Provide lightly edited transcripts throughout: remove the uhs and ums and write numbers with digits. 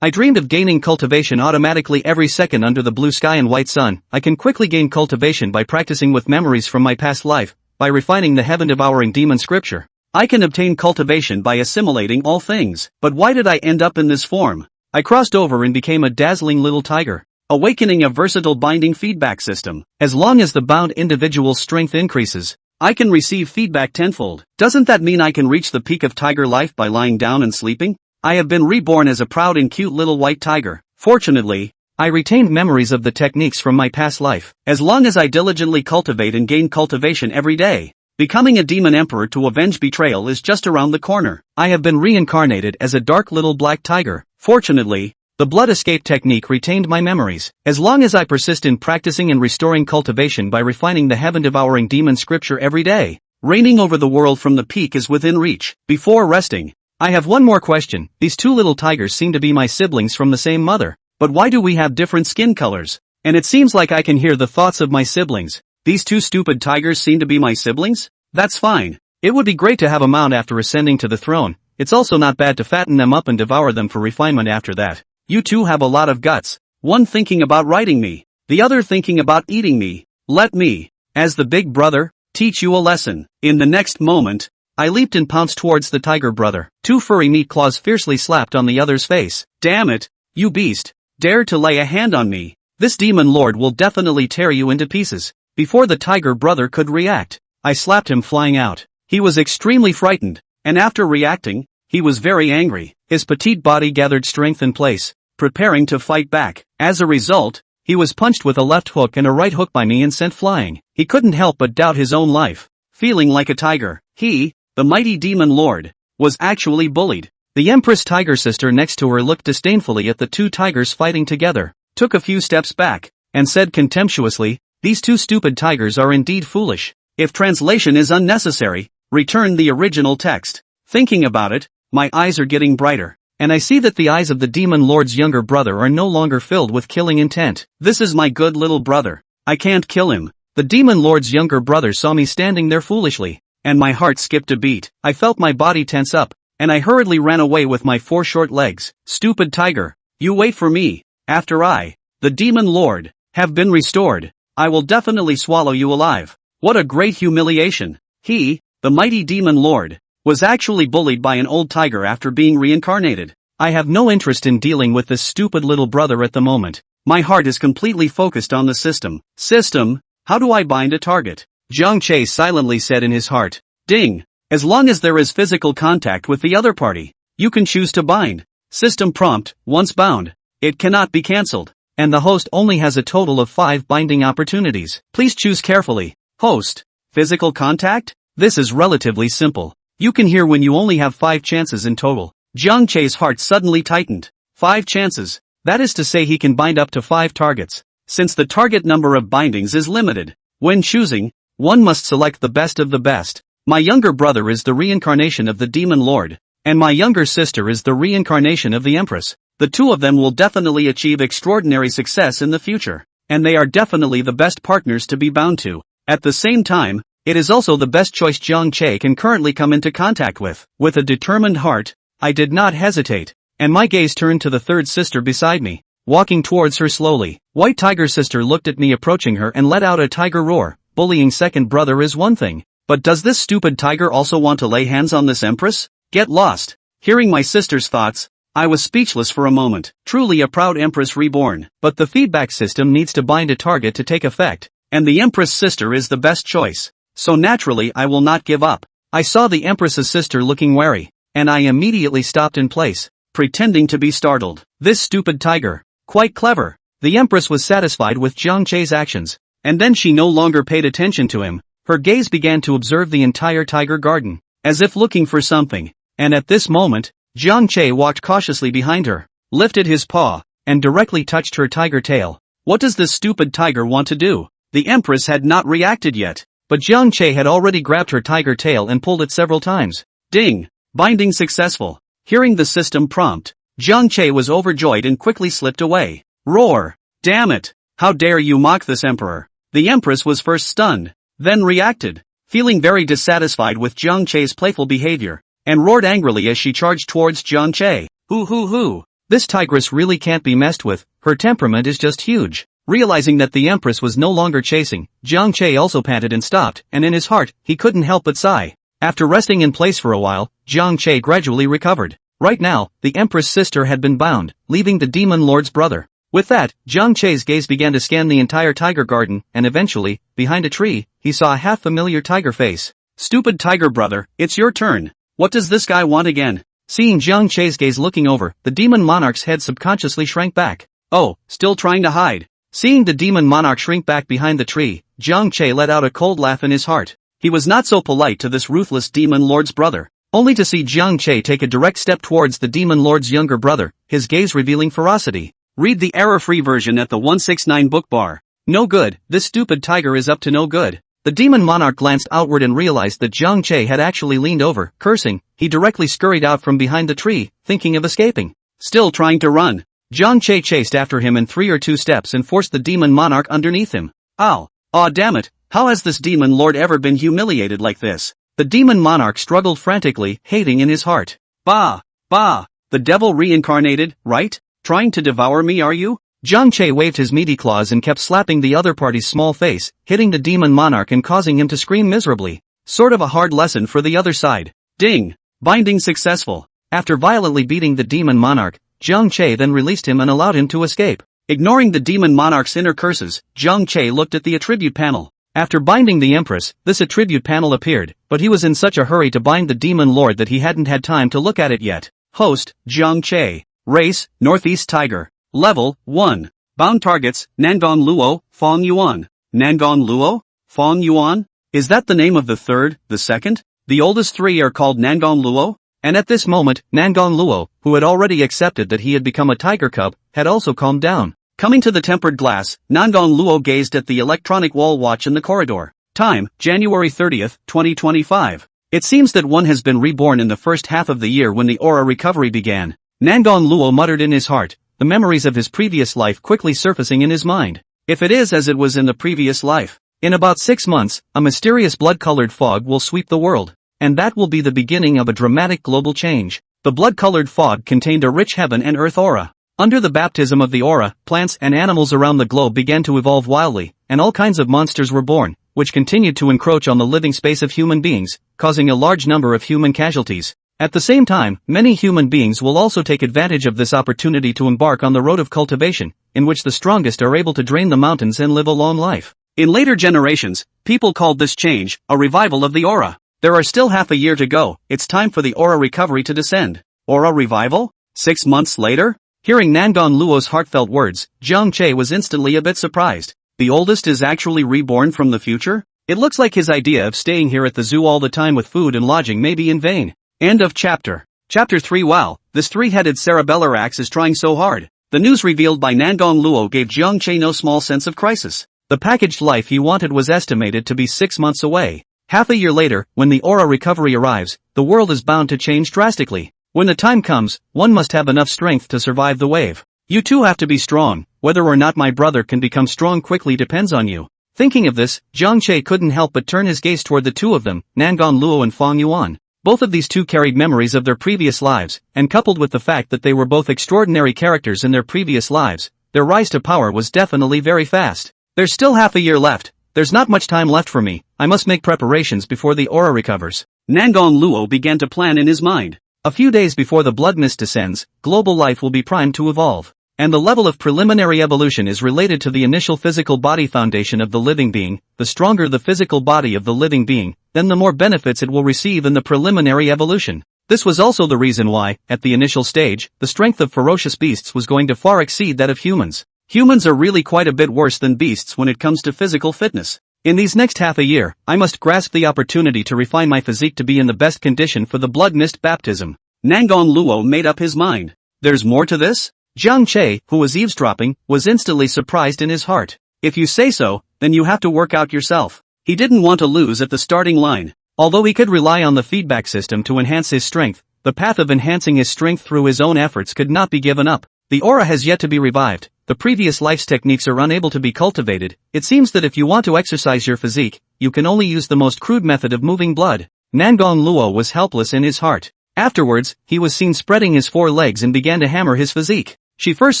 I dreamed of gaining cultivation automatically every second under the blue sky and white sun. I can quickly gain cultivation by practicing with memories from my past life, by refining the heaven-devouring demon scripture. I can obtain cultivation by assimilating all things. But why did I end up in this form? I crossed over and became a dazzling little tiger. Awakening a versatile binding feedback system. As long as the bound individual's strength increases, I can receive feedback tenfold. Doesn't that mean I can reach the peak of tiger life by lying down and sleeping? I have been reborn as a proud and cute little white tiger. Fortunately, I retained memories of the techniques from my past life. As long as I diligently cultivate and gain cultivation every day, becoming a demon emperor to avenge betrayal is just around the corner. I have been reincarnated as a dark little black tiger. Fortunately, the blood escape technique retained my memories. As long as I persist in practicing and restoring cultivation by refining the heaven-devouring demon scripture every day, reigning over the world from the peak is within reach. Before resting, I have one more question. These two little tigers seem to be my siblings from the same mother, but why do we have different skin colors? And it seems like I can hear the thoughts of my siblings. These two stupid tigers seem to be my siblings? That's fine. It would be great to have a mount after ascending to the throne. It's also not bad to fatten them up and devour them for refinement after that. You two have a lot of guts. One thinking about riding me, the other thinking about eating me. Let me, as the big brother, teach you a lesson. In the next moment, I leaped and pounced towards the tiger brother. Two furry meat claws fiercely slapped on the other's face. Damn it, you beast. Dare to lay a hand on me. This demon lord will definitely tear you into pieces. Before the tiger brother could react, I slapped him flying out. He was extremely frightened, and after reacting, he was very angry. His petite body gathered strength in place, preparing to fight back. As a result, he was punched with a left hook and a right hook by me and sent flying. He couldn't help but doubt his own life. Feeling like a tiger, he, the mighty demon lord, was actually bullied. The Empress tiger sister next to her looked disdainfully at the two tigers fighting together, took a few steps back, and said contemptuously, "These two stupid tigers are indeed foolish. If translation is unnecessary, return the original text." Thinking about it, my eyes are getting brighter, and I see that the eyes of the demon lord's younger brother are no longer filled with killing intent. This is my good little brother. I can't kill him. The demon lord's younger brother saw me standing there foolishly, and my heart skipped a beat. I felt my body tense up, and I hurriedly ran away with my 4 short legs. Stupid tiger, you wait for me. After I, the demon lord, have been restored, I will definitely swallow you alive. What a great humiliation. He, the mighty demon lord, was actually bullied by an old tiger after being reincarnated. I have no interest in dealing with this stupid little brother at the moment. My heart is completely focused on the system. System, how do I bind a target? Zhang Che silently said in his heart. Ding. As long as there is physical contact with the other party, you can choose to bind. System prompt, once bound, it cannot be cancelled. And the host only has a total of 5 binding opportunities. Please choose carefully. Host. Physical contact? This is relatively simple. You can hear when you only have 5 chances in total. Zhang Che's heart suddenly tightened. 5 chances. That is to say he can bind up to 5 targets. Since the target number of bindings is limited, when choosing, one must select the best of the best. My younger brother is the reincarnation of the demon lord, and my younger sister is the reincarnation of the Empress. The two of them will definitely achieve extraordinary success in the future, and they are definitely the best partners to be bound to. At the same time, it is also the best choice Zhang Che can currently come into contact with. With a determined heart, I did not hesitate, and my gaze turned to the third sister beside me, walking towards her slowly. White tiger sister looked at me approaching her and let out a tiger roar. Bullying second brother is one thing, but does this stupid tiger also want to lay hands on this Empress? Get lost. Hearing my sister's thoughts, I was speechless for a moment. Truly a proud Empress reborn, but the feedback system needs to bind a target to take effect, and the Empress sister is the best choice. So naturally I will not give up. I saw the Empress's sister looking wary, and I immediately stopped in place, pretending to be startled. This stupid tiger, quite clever. The Empress was satisfied with Zhang Che's actions, and then she no longer paid attention to him. Her gaze began to observe the entire tiger garden, as if looking for something, and at this moment, Zhang Che walked cautiously behind her, lifted his paw, and directly touched her tiger tail. What does this stupid tiger want to do? The Empress had not reacted yet, but Zhang Che had already grabbed her tiger tail and pulled it several times. Ding! Binding successful. Hearing the system prompt, Zhang Che was overjoyed and quickly slipped away. Roar! Damn it! How dare you mock this emperor? The Empress was first stunned, then reacted, feeling very dissatisfied with Zhang Che's playful behavior, and roared angrily as she charged towards Zhang Che. Hoo hoo hoo! This tigress really can't be messed with, her temperament is just huge. Realizing that the Empress was no longer chasing, Jiang Che also panted and stopped, and in his heart, he couldn't help but sigh. After resting in place for a while, Jiang Che gradually recovered. Right now, the Empress' sister had been bound, leaving the Demon Lord's brother. With that, Jiang Che's gaze began to scan the entire tiger garden, and eventually, behind a tree, he saw a half-familiar tiger face. "Stupid tiger brother, it's your turn. What does this guy want again?" Seeing Jiang Che's gaze looking over, the Demon Monarch's head subconsciously shrank back. "Oh, still trying to hide." Seeing the Demon Monarch shrink back behind the tree, Jiang Che let out a cold laugh in his heart. He was not so polite to this ruthless Demon Lord's brother, only to see Jiang Che take a direct step towards the Demon Lord's younger brother, his gaze revealing ferocity. Read the error-free version at the 169 book bar. No good, this stupid tiger is up to no good. The Demon Monarch glanced outward and realized that Jiang Che had actually leaned over. Cursing, he directly scurried out from behind the tree, thinking of escaping. Still trying to run. Jiang Che chased after him in 3 or 2 steps and forced the Demon Monarch underneath him. Ow! Aw damn it, how has this Demon Lord ever been humiliated like this? The Demon Monarch struggled frantically, hating in his heart. Bah! Bah! The devil reincarnated, right? Trying to devour me, are you? Jiang Che waved his meaty claws and kept slapping the other party's small face, hitting the Demon Monarch and causing him to scream miserably. Sort of a hard lesson for the other side. Ding! Binding successful. After violently beating the Demon Monarch, Jiang Che then released him and allowed him to escape. Ignoring the Demon Monarch's inner curses, Jiang Che looked at the attribute panel. After binding the Empress, this attribute panel appeared, but he was in such a hurry to bind the Demon Lord that he hadn't had time to look at it yet. Host, Jiang Che. Race, Northeast Tiger. Level, 1. Bound targets, Nangon Luo, Fong Yuan. Nangon Luo? Fong Yuan? Is that the name of the third, the second? The oldest 3 are called Nangon Luo? And at this moment, Nangon Luo, who had already accepted that he had become a tiger cub, had also calmed down. Coming to the tempered glass, Nangon Luo gazed at the electronic wall watch in the corridor. Time, January 30th, 2025. It seems that one has been reborn in the first half of the year when the aura recovery began. Nangon Luo muttered in his heart, the memories of his previous life quickly surfacing in his mind. If it is as it was in the previous life, in about 6 months, a mysterious blood-colored fog will sweep the world. And that will be the beginning of a dramatic global change. The blood-colored fog contained a rich heaven and earth aura. Under the baptism of the aura, plants and animals around the globe began to evolve wildly, and all kinds of monsters were born, which continued to encroach on the living space of human beings, causing a large number of human casualties. At the same time, many human beings will also take advantage of this opportunity to embark on the road of cultivation, in which the strongest are able to drain the mountains and live a long life. In later generations, people called this change a revival of the aura. There are still half a year to go, it's time for the aura recovery to descend. Aura revival? 6 months later? Hearing Nangon Luo's heartfelt words, Jiang Che was instantly a bit surprised. The oldest is actually reborn from the future? It looks like his idea of staying here at the zoo all the time with food and lodging may be in vain. End of chapter. Chapter 3. Wow, this 3-headed Cerebellarax is trying so hard. The news revealed by Nangon Luo gave Jiang Che no small sense of crisis. The packaged life he wanted was estimated to be 6 months away. Half a year later, when the aura recovery arrives, the world is bound to change drastically. When the time comes, one must have enough strength to survive the wave. You too have to be strong. Whether or not my brother can become strong quickly depends on you. Thinking of this, Jiang Che couldn't help but turn his gaze toward the two of them, Nangon Luo and Fong Yuan. Both of these two carried memories of their previous lives, and coupled with the fact that they were both extraordinary characters in their previous lives, their rise to power was definitely very fast. There's still half a year left. There's not much time left for me. I must make preparations before the aura recovers. Nangon Luo began to plan in his mind. A few days before the blood mist descends, global life will be primed to evolve. And the level of preliminary evolution is related to the initial physical body foundation of the living being. The stronger the physical body of the living being, then the more benefits it will receive in the preliminary evolution. This was also the reason why, at the initial stage, the strength of ferocious beasts was going to far exceed that of humans. Humans are really quite a bit worse than beasts when it comes to physical fitness. In these next half a year, I must grasp the opportunity to refine my physique to be in the best condition for the blood mist baptism. Nangon Luo made up his mind. There's more to this? Jiang Che, who was eavesdropping, was instantly surprised in his heart. If you say so, then you have to work out yourself. He didn't want to lose at the starting line. Although he could rely on the feedback system to enhance his strength, the path of enhancing his strength through his own efforts could not be given up. The aura has yet to be revived. The previous life's techniques are unable to be cultivated. It seems that if you want to exercise your physique, you can only use the most crude method of moving blood. Nangon Luo was helpless in his heart. Afterwards, he was seen spreading his 4 legs and began to hammer his physique. She first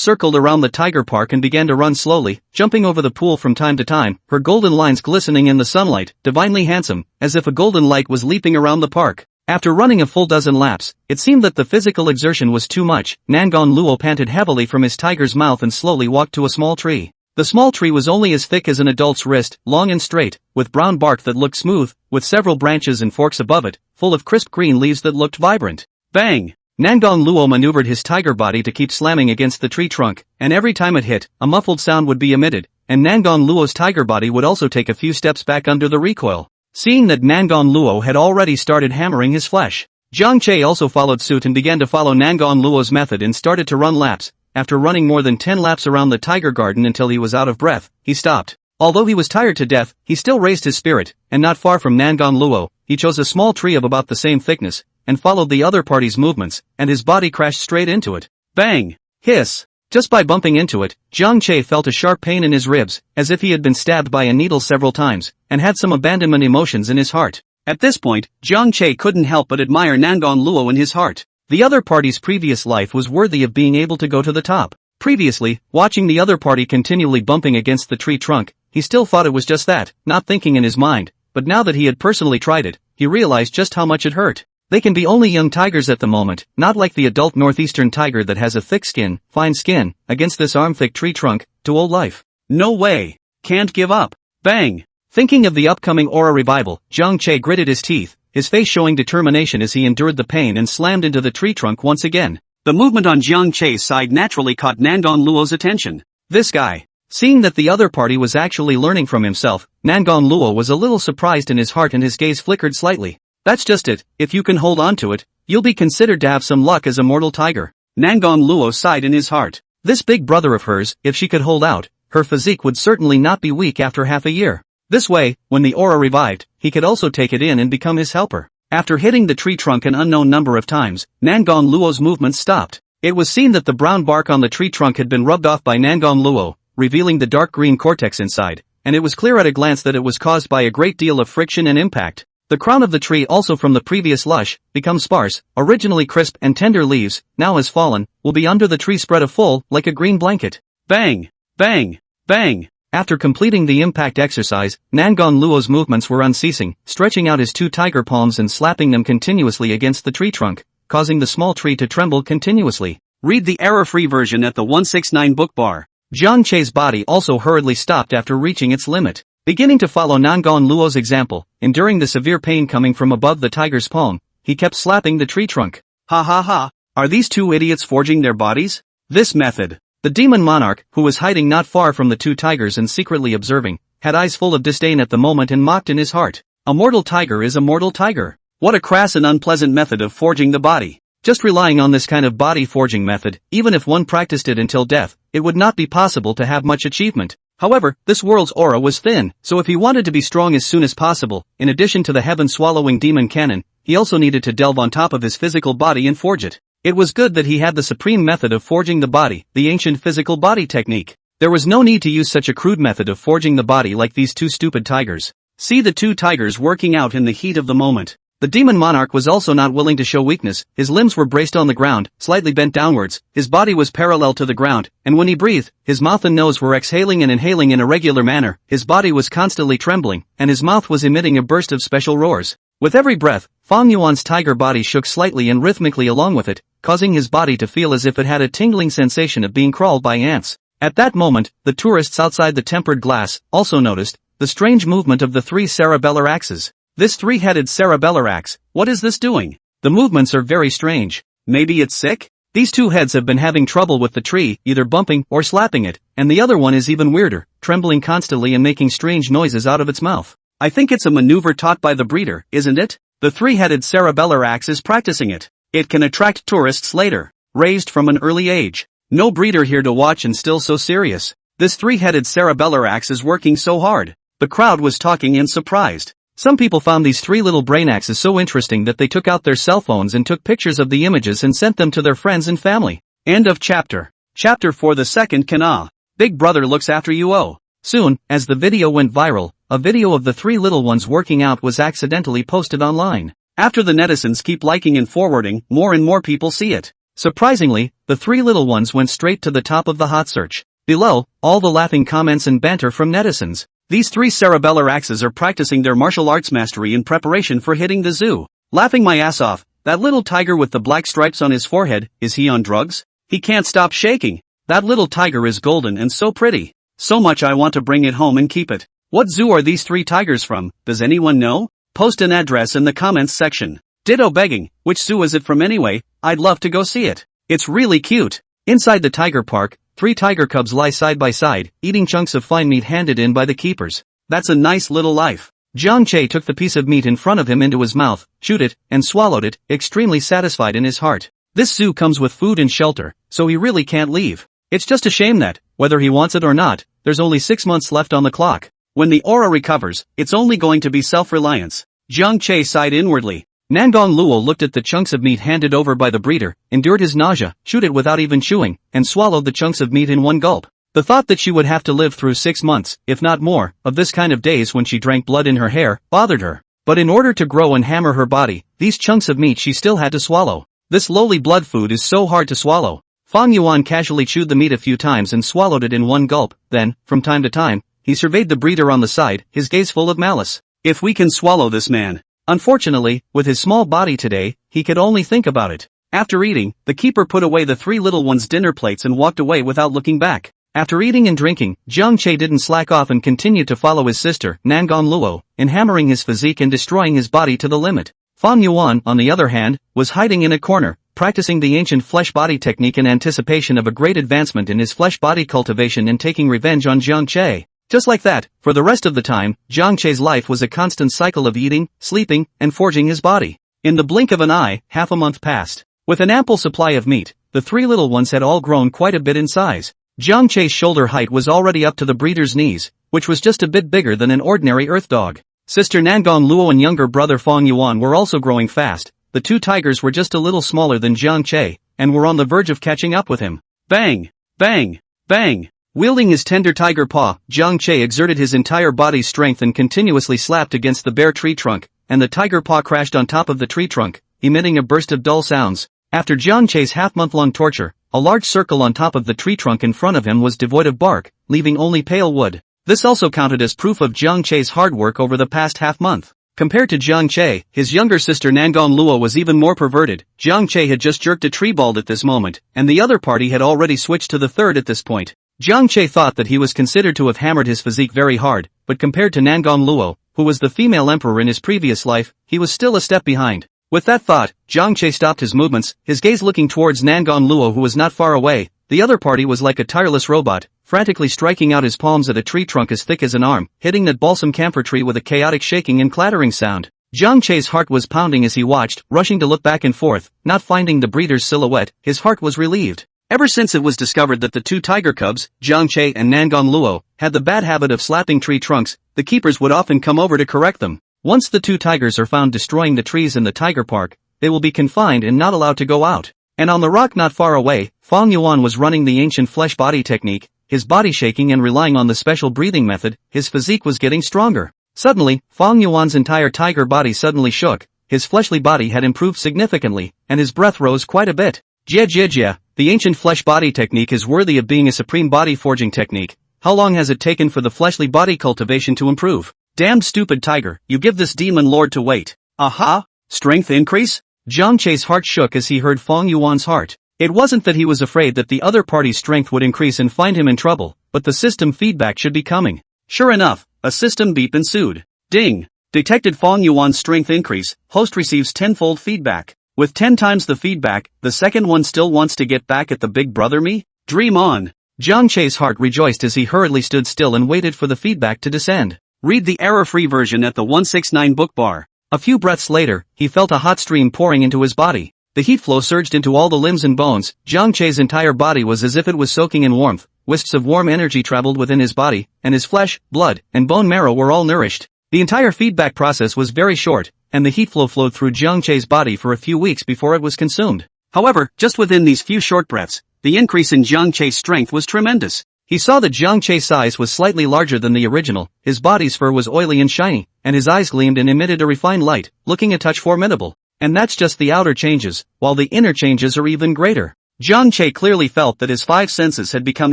circled around the tiger park and began to run slowly, jumping over the pool from time to time, her golden lines glistening in the sunlight, divinely handsome, as if a golden light was leaping around the park. After running a full dozen laps, it seemed that the physical exertion was too much. Nangon Luo panted heavily from his tiger's mouth and slowly walked to a small tree. The small tree was only as thick as an adult's wrist, long and straight, with brown bark that looked smooth, with several branches and forks above it, full of crisp green leaves that looked vibrant. Bang! Nangon Luo maneuvered his tiger body to keep slamming against the tree trunk, and every time it hit, a muffled sound would be emitted, and Nangon Luo's tiger body would also take a few steps back under the recoil. Seeing that Nangon Luo had already started hammering his flesh, Jiang Che also followed suit and began to follow Nangon Luo's method and started to run laps. After running more than 10 laps around the tiger garden until he was out of breath, he stopped. Although he was tired to death, he still raised his spirit, and not far from Nangon Luo, he chose a small tree of about the same thickness, and followed the other party's movements, and his body crashed straight into it. Bang! Hiss! Just by bumping into it, Jiang Che felt a sharp pain in his ribs, as if he had been stabbed by a needle several times, and had some abandonment emotions in his heart. At this point, Jiang Che couldn't help but admire Nangon Luo in his heart. The other party's previous life was worthy of being able to go to the top. Previously, watching the other party continually bumping against the tree trunk, he still thought it was just that, not thinking in his mind, but now that he had personally tried it, he realized just how much it hurt. They can be only young tigers at the moment, not like the adult northeastern tiger that has a thick skin, fine skin, against this arm-thick tree trunk, to old life. No way. Can't give up. Bang. Thinking of the upcoming aura revival, Jiang Che gritted his teeth, his face showing determination as he endured the pain and slammed into the tree trunk once again. The movement on Jiang Che's side naturally caught Nangon Luo's attention. This guy. Seeing that the other party was actually learning from himself, Nangon Luo was a little surprised in his heart and his gaze flickered slightly. That's just it, if you can hold on to it, you'll be considered to have some luck as a mortal tiger. Nangon Luo sighed in his heart. This big brother of hers, if she could hold out, her physique would certainly not be weak after half a year. This way, when the aura revived, he could also take it in and become his helper. After hitting the tree trunk an unknown number of times, Nangon Luo's movements stopped. It was seen that the brown bark on the tree trunk had been rubbed off by Nangon Luo, revealing the dark green cortex inside, and it was clear at a glance that it was caused by a great deal of friction and impact. The crown of the tree, also from the previous lush, become sparse, originally crisp and tender leaves, now has fallen, will be under the tree spread a full, like a green blanket. Bang! Bang! Bang! After completing the impact exercise, Nangon Luo's movements were unceasing, stretching out his 2 tiger palms and slapping them continuously against the tree trunk, causing the small tree to tremble continuously. Read the error-free version at the 169 book bar. Jiang Che's body also hurriedly stopped after reaching its limit. Beginning to follow Nangon Luo's example, enduring the severe pain coming from above the tiger's palm, he kept slapping the tree trunk. Ha ha ha, are these 2 idiots forging their bodies? This method. The demon monarch, who was hiding not far from the 2 tigers and secretly observing, had eyes full of disdain at the moment and mocked in his heart. A mortal tiger is a mortal tiger. What a crass and unpleasant method of forging the body. Just relying on this kind of body forging method, even if one practiced it until death, it would not be possible to have much achievement. However, this world's aura was thin, so if he wanted to be strong as soon as possible, in addition to the heaven-swallowing demon cannon, he also needed to delve on top of his physical body and forge it. It was good that he had the supreme method of forging the body, the ancient physical body technique. There was no need to use such a crude method of forging the body like these 2 stupid tigers. See the 2 tigers working out in the heat of the moment. The demon monarch was also not willing to show weakness, his limbs were braced on the ground, slightly bent downwards, his body was parallel to the ground, and when he breathed, his mouth and nose were exhaling and inhaling in a regular manner, his body was constantly trembling, and his mouth was emitting a burst of special roars. With every breath, Fong Yuan's tiger body shook slightly and rhythmically along with it, causing his body to feel as if it had a tingling sensation of being crawled by ants. At that moment, the tourists outside the tempered glass also noticed the strange movement of the 3 cerebellar axes. This 3-headed cerebellar axe, what is this doing? The movements are very strange. Maybe it's sick? These 2 heads have been having trouble with the tree, either bumping or slapping it, and the other one is even weirder, trembling constantly and making strange noises out of its mouth. I think it's a maneuver taught by the breeder, isn't it? The 3-headed cerebellar axe is practicing it. It can attract tourists later. Raised from an early age. No breeder here to watch and still so serious. This 3-headed cerebellar axe is working so hard. The crowd was talking and surprised. Some people found these 3 little brain axes so interesting that they took out their cell phones and took pictures of the images and sent them to their friends and family. End of chapter. Chapter 4. The second Kana. Big brother looks after you. Soon, as the video went viral, a video of the 3 little ones working out was accidentally posted online. After the netizens keep liking and forwarding, more and more people see it. Surprisingly, the three little ones went straight to the top of the hot search. Below, all the laughing comments and banter from netizens. These three cerebellar axes are practicing their martial arts mastery in preparation for hitting the zoo. Laughing my ass off. That little tiger with the black stripes on his forehead, is he on drugs? He can't stop shaking. That little tiger is golden and so pretty. So much I want to bring it home and keep it. What zoo are these three tigers from? Does anyone know? Post an address in the comments section. Ditto begging, which zoo is it from anyway? I'd love to go see it. It's really cute. Inside the tiger park, three tiger cubs lie side by side, eating chunks of fine meat handed in by the keepers. That's a nice little life. Jiang Che took the piece of meat in front of him into his mouth, chewed it, and swallowed it, extremely satisfied in his heart. This zoo comes with food and shelter, so he really can't leave. It's just a shame that, whether he wants it or not, there's only 6 months left on the clock. When the aura recovers, it's only going to be self-reliance. Jiang Che sighed inwardly. Nangong Luo looked at the chunks of meat handed over by the breeder, endured his nausea, chewed it without even chewing, and swallowed the chunks of meat in one gulp. The thought that she would have to live through 6 months, if not more, of this kind of days when she drank blood in her hair, bothered her. But in order to grow and hammer her body, these chunks of meat she still had to swallow. This lowly blood food is so hard to swallow. Fong Yuan casually chewed the meat a few times and swallowed it in one gulp, then, from time to time, he surveyed the breeder on the side, his gaze full of malice. If we can swallow this man. Unfortunately, with his small body today, he could only think about it. After eating, the keeper put away the three little ones' dinner plates and walked away without looking back. After eating and drinking, Jiang Che didn't slack off and continued to follow his sister, Nangong Luo, in hammering his physique and destroying his body to the limit. Fong Yuan, on the other hand, was hiding in a corner, practicing the ancient flesh-body technique in anticipation of a great advancement in his flesh-body cultivation and taking revenge on Jiang Che. Just like that, for the rest of the time, Jiang Che's life was a constant cycle of eating, sleeping, and forging his body. In the blink of an eye, half a month passed. With an ample supply of meat, the three little ones had all grown quite a bit in size. Jiang Che's shoulder height was already up to the breeder's knees, which was just a bit bigger than an ordinary earth dog. Sister Nangong Luo and younger brother Fong Yuan were also growing fast. The two tigers were just a little smaller than Jiang Che, and were on the verge of catching up with him. Bang! Bang! Bang! Wielding his tender tiger paw, Jiang Che exerted his entire body's strength and continuously slapped against the bare tree trunk, and the tiger paw crashed on top of the tree trunk, emitting a burst of dull sounds. After Jiang Che's half-month-long torture, a large circle on top of the tree trunk in front of him was devoid of bark, leaving only pale wood. This also counted as proof of Jiang Che's hard work over the past half-month. Compared to Jiang Che, his younger sister Nangong Luo was even more perverted. Jiang Che had just jerked a tree bald at this moment, and the other party had already switched to the third at this point. Jiang Che thought that he was considered to have hammered his physique very hard, but compared to Nangong Luo, who was the female emperor in his previous life, he was still a step behind. With that thought, Jiang Che stopped his movements, his gaze looking towards Nangong Luo who was not far away. The other party was like a tireless robot, frantically striking out his palms at a tree trunk as thick as an arm, hitting that balsam camphor tree with a chaotic shaking and clattering sound. Jiang Che's heart was pounding as he watched, rushing to look back and forth, not finding the breeder's silhouette. His heart was relieved. Ever since it was discovered that the two tiger cubs, Jiang Che and Nangong Luo, had the bad habit of slapping tree trunks, the keepers would often come over to correct them. Once the two tigers are found destroying the trees in the tiger park, they will be confined and not allowed to go out. And on the rock not far away, Fong Yuan was running the ancient flesh-body technique, his body shaking and relying on the special breathing method. His physique was getting stronger. Suddenly, Fong Yuan's entire tiger body suddenly shook, his fleshly body had improved significantly, and his breath rose quite a bit. Jia, the ancient flesh-body technique is worthy of being a supreme body forging technique. How long has it taken for the fleshly body cultivation to improve? Damned stupid tiger, you give this demon lord to wait. Aha! Strength increase? Jiang Che's heart shook as he heard Fong Yuan's heart. It wasn't that he was afraid that the other party's strength would increase and find him in trouble, but the system feedback should be coming. Sure enough, a system beep ensued. Ding! Detected Fong Yuan's strength increase, host receives tenfold feedback. With 10 times the feedback, the second one still wants to get back at the big brother me? Dream on! Jiang Che's heart rejoiced as he hurriedly stood still and waited for the feedback to descend. Read the error-free version at the 169 book bar. A few breaths later, he felt a hot stream pouring into his body. The heat flow surged into all the limbs and bones. Jiang Che's entire body was as if it was soaking in warmth. Wisps of warm energy traveled within his body, and his flesh, blood, and bone marrow were all nourished. The entire feedback process was very short, and the heat flow flowed through Jiang Che's body for a few weeks before it was consumed. However, just within these few short breaths, the increase in Jiang Che's strength was tremendous. He saw that Jiang Che's size was slightly larger than the original, his body's fur was oily and shiny, and his eyes gleamed and emitted a refined light, looking a touch formidable. And that's just the outer changes, while the inner changes are even greater. Jiang Che clearly felt that his five senses had become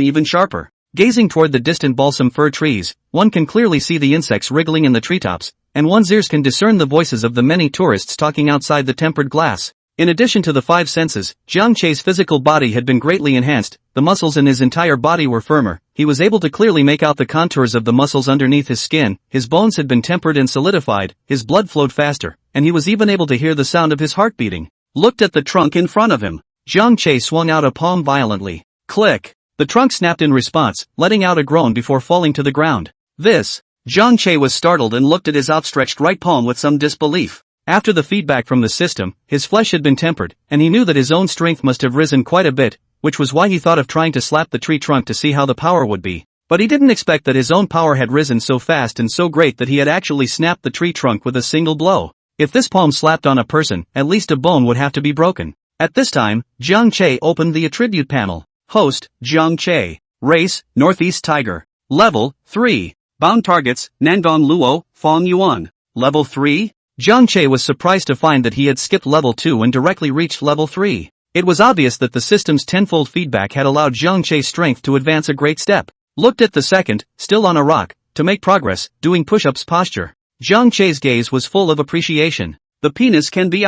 even sharper. Gazing toward the distant balsam fir trees, one can clearly see the insects wriggling in the treetops, and one's ears can discern the voices of the many tourists talking outside the tempered glass. In addition to the five senses, Jiang Che's physical body had been greatly enhanced, the muscles in his entire body were firmer, he was able to clearly make out the contours of the muscles underneath his skin, his bones had been tempered and solidified, his blood flowed faster, and he was even able to hear the sound of his heart beating. Looked at the trunk in front of him. Jiang Che swung out a palm violently. Click! The trunk snapped in response, letting out a groan before falling to the ground. This! Jiang Che was startled and looked at his outstretched right palm with some disbelief. After the feedback from the system, his flesh had been tempered, and he knew that his own strength must have risen quite a bit, which was why he thought of trying to slap the tree trunk to see how the power would be. But he didn't expect that his own power had risen so fast and so great that he had actually snapped the tree trunk with a single blow. If this palm slapped on a person, at least a bone would have to be broken. At this time, Jiang Che opened the attribute panel. Host, Jiang Che. Race, Northeast Tiger. Level, 3. Bound targets, Nangong Luo, Fong Yuan. Level 3? Jiang Che was surprised to find that he had skipped level 2 and directly reached level 3. It was obvious that the system's tenfold feedback had allowed Jiang Che's strength to advance a great step. Looked at the second, still on a rock, to make progress, doing push-ups posture. Jiang Che's gaze was full of appreciation. The penis can be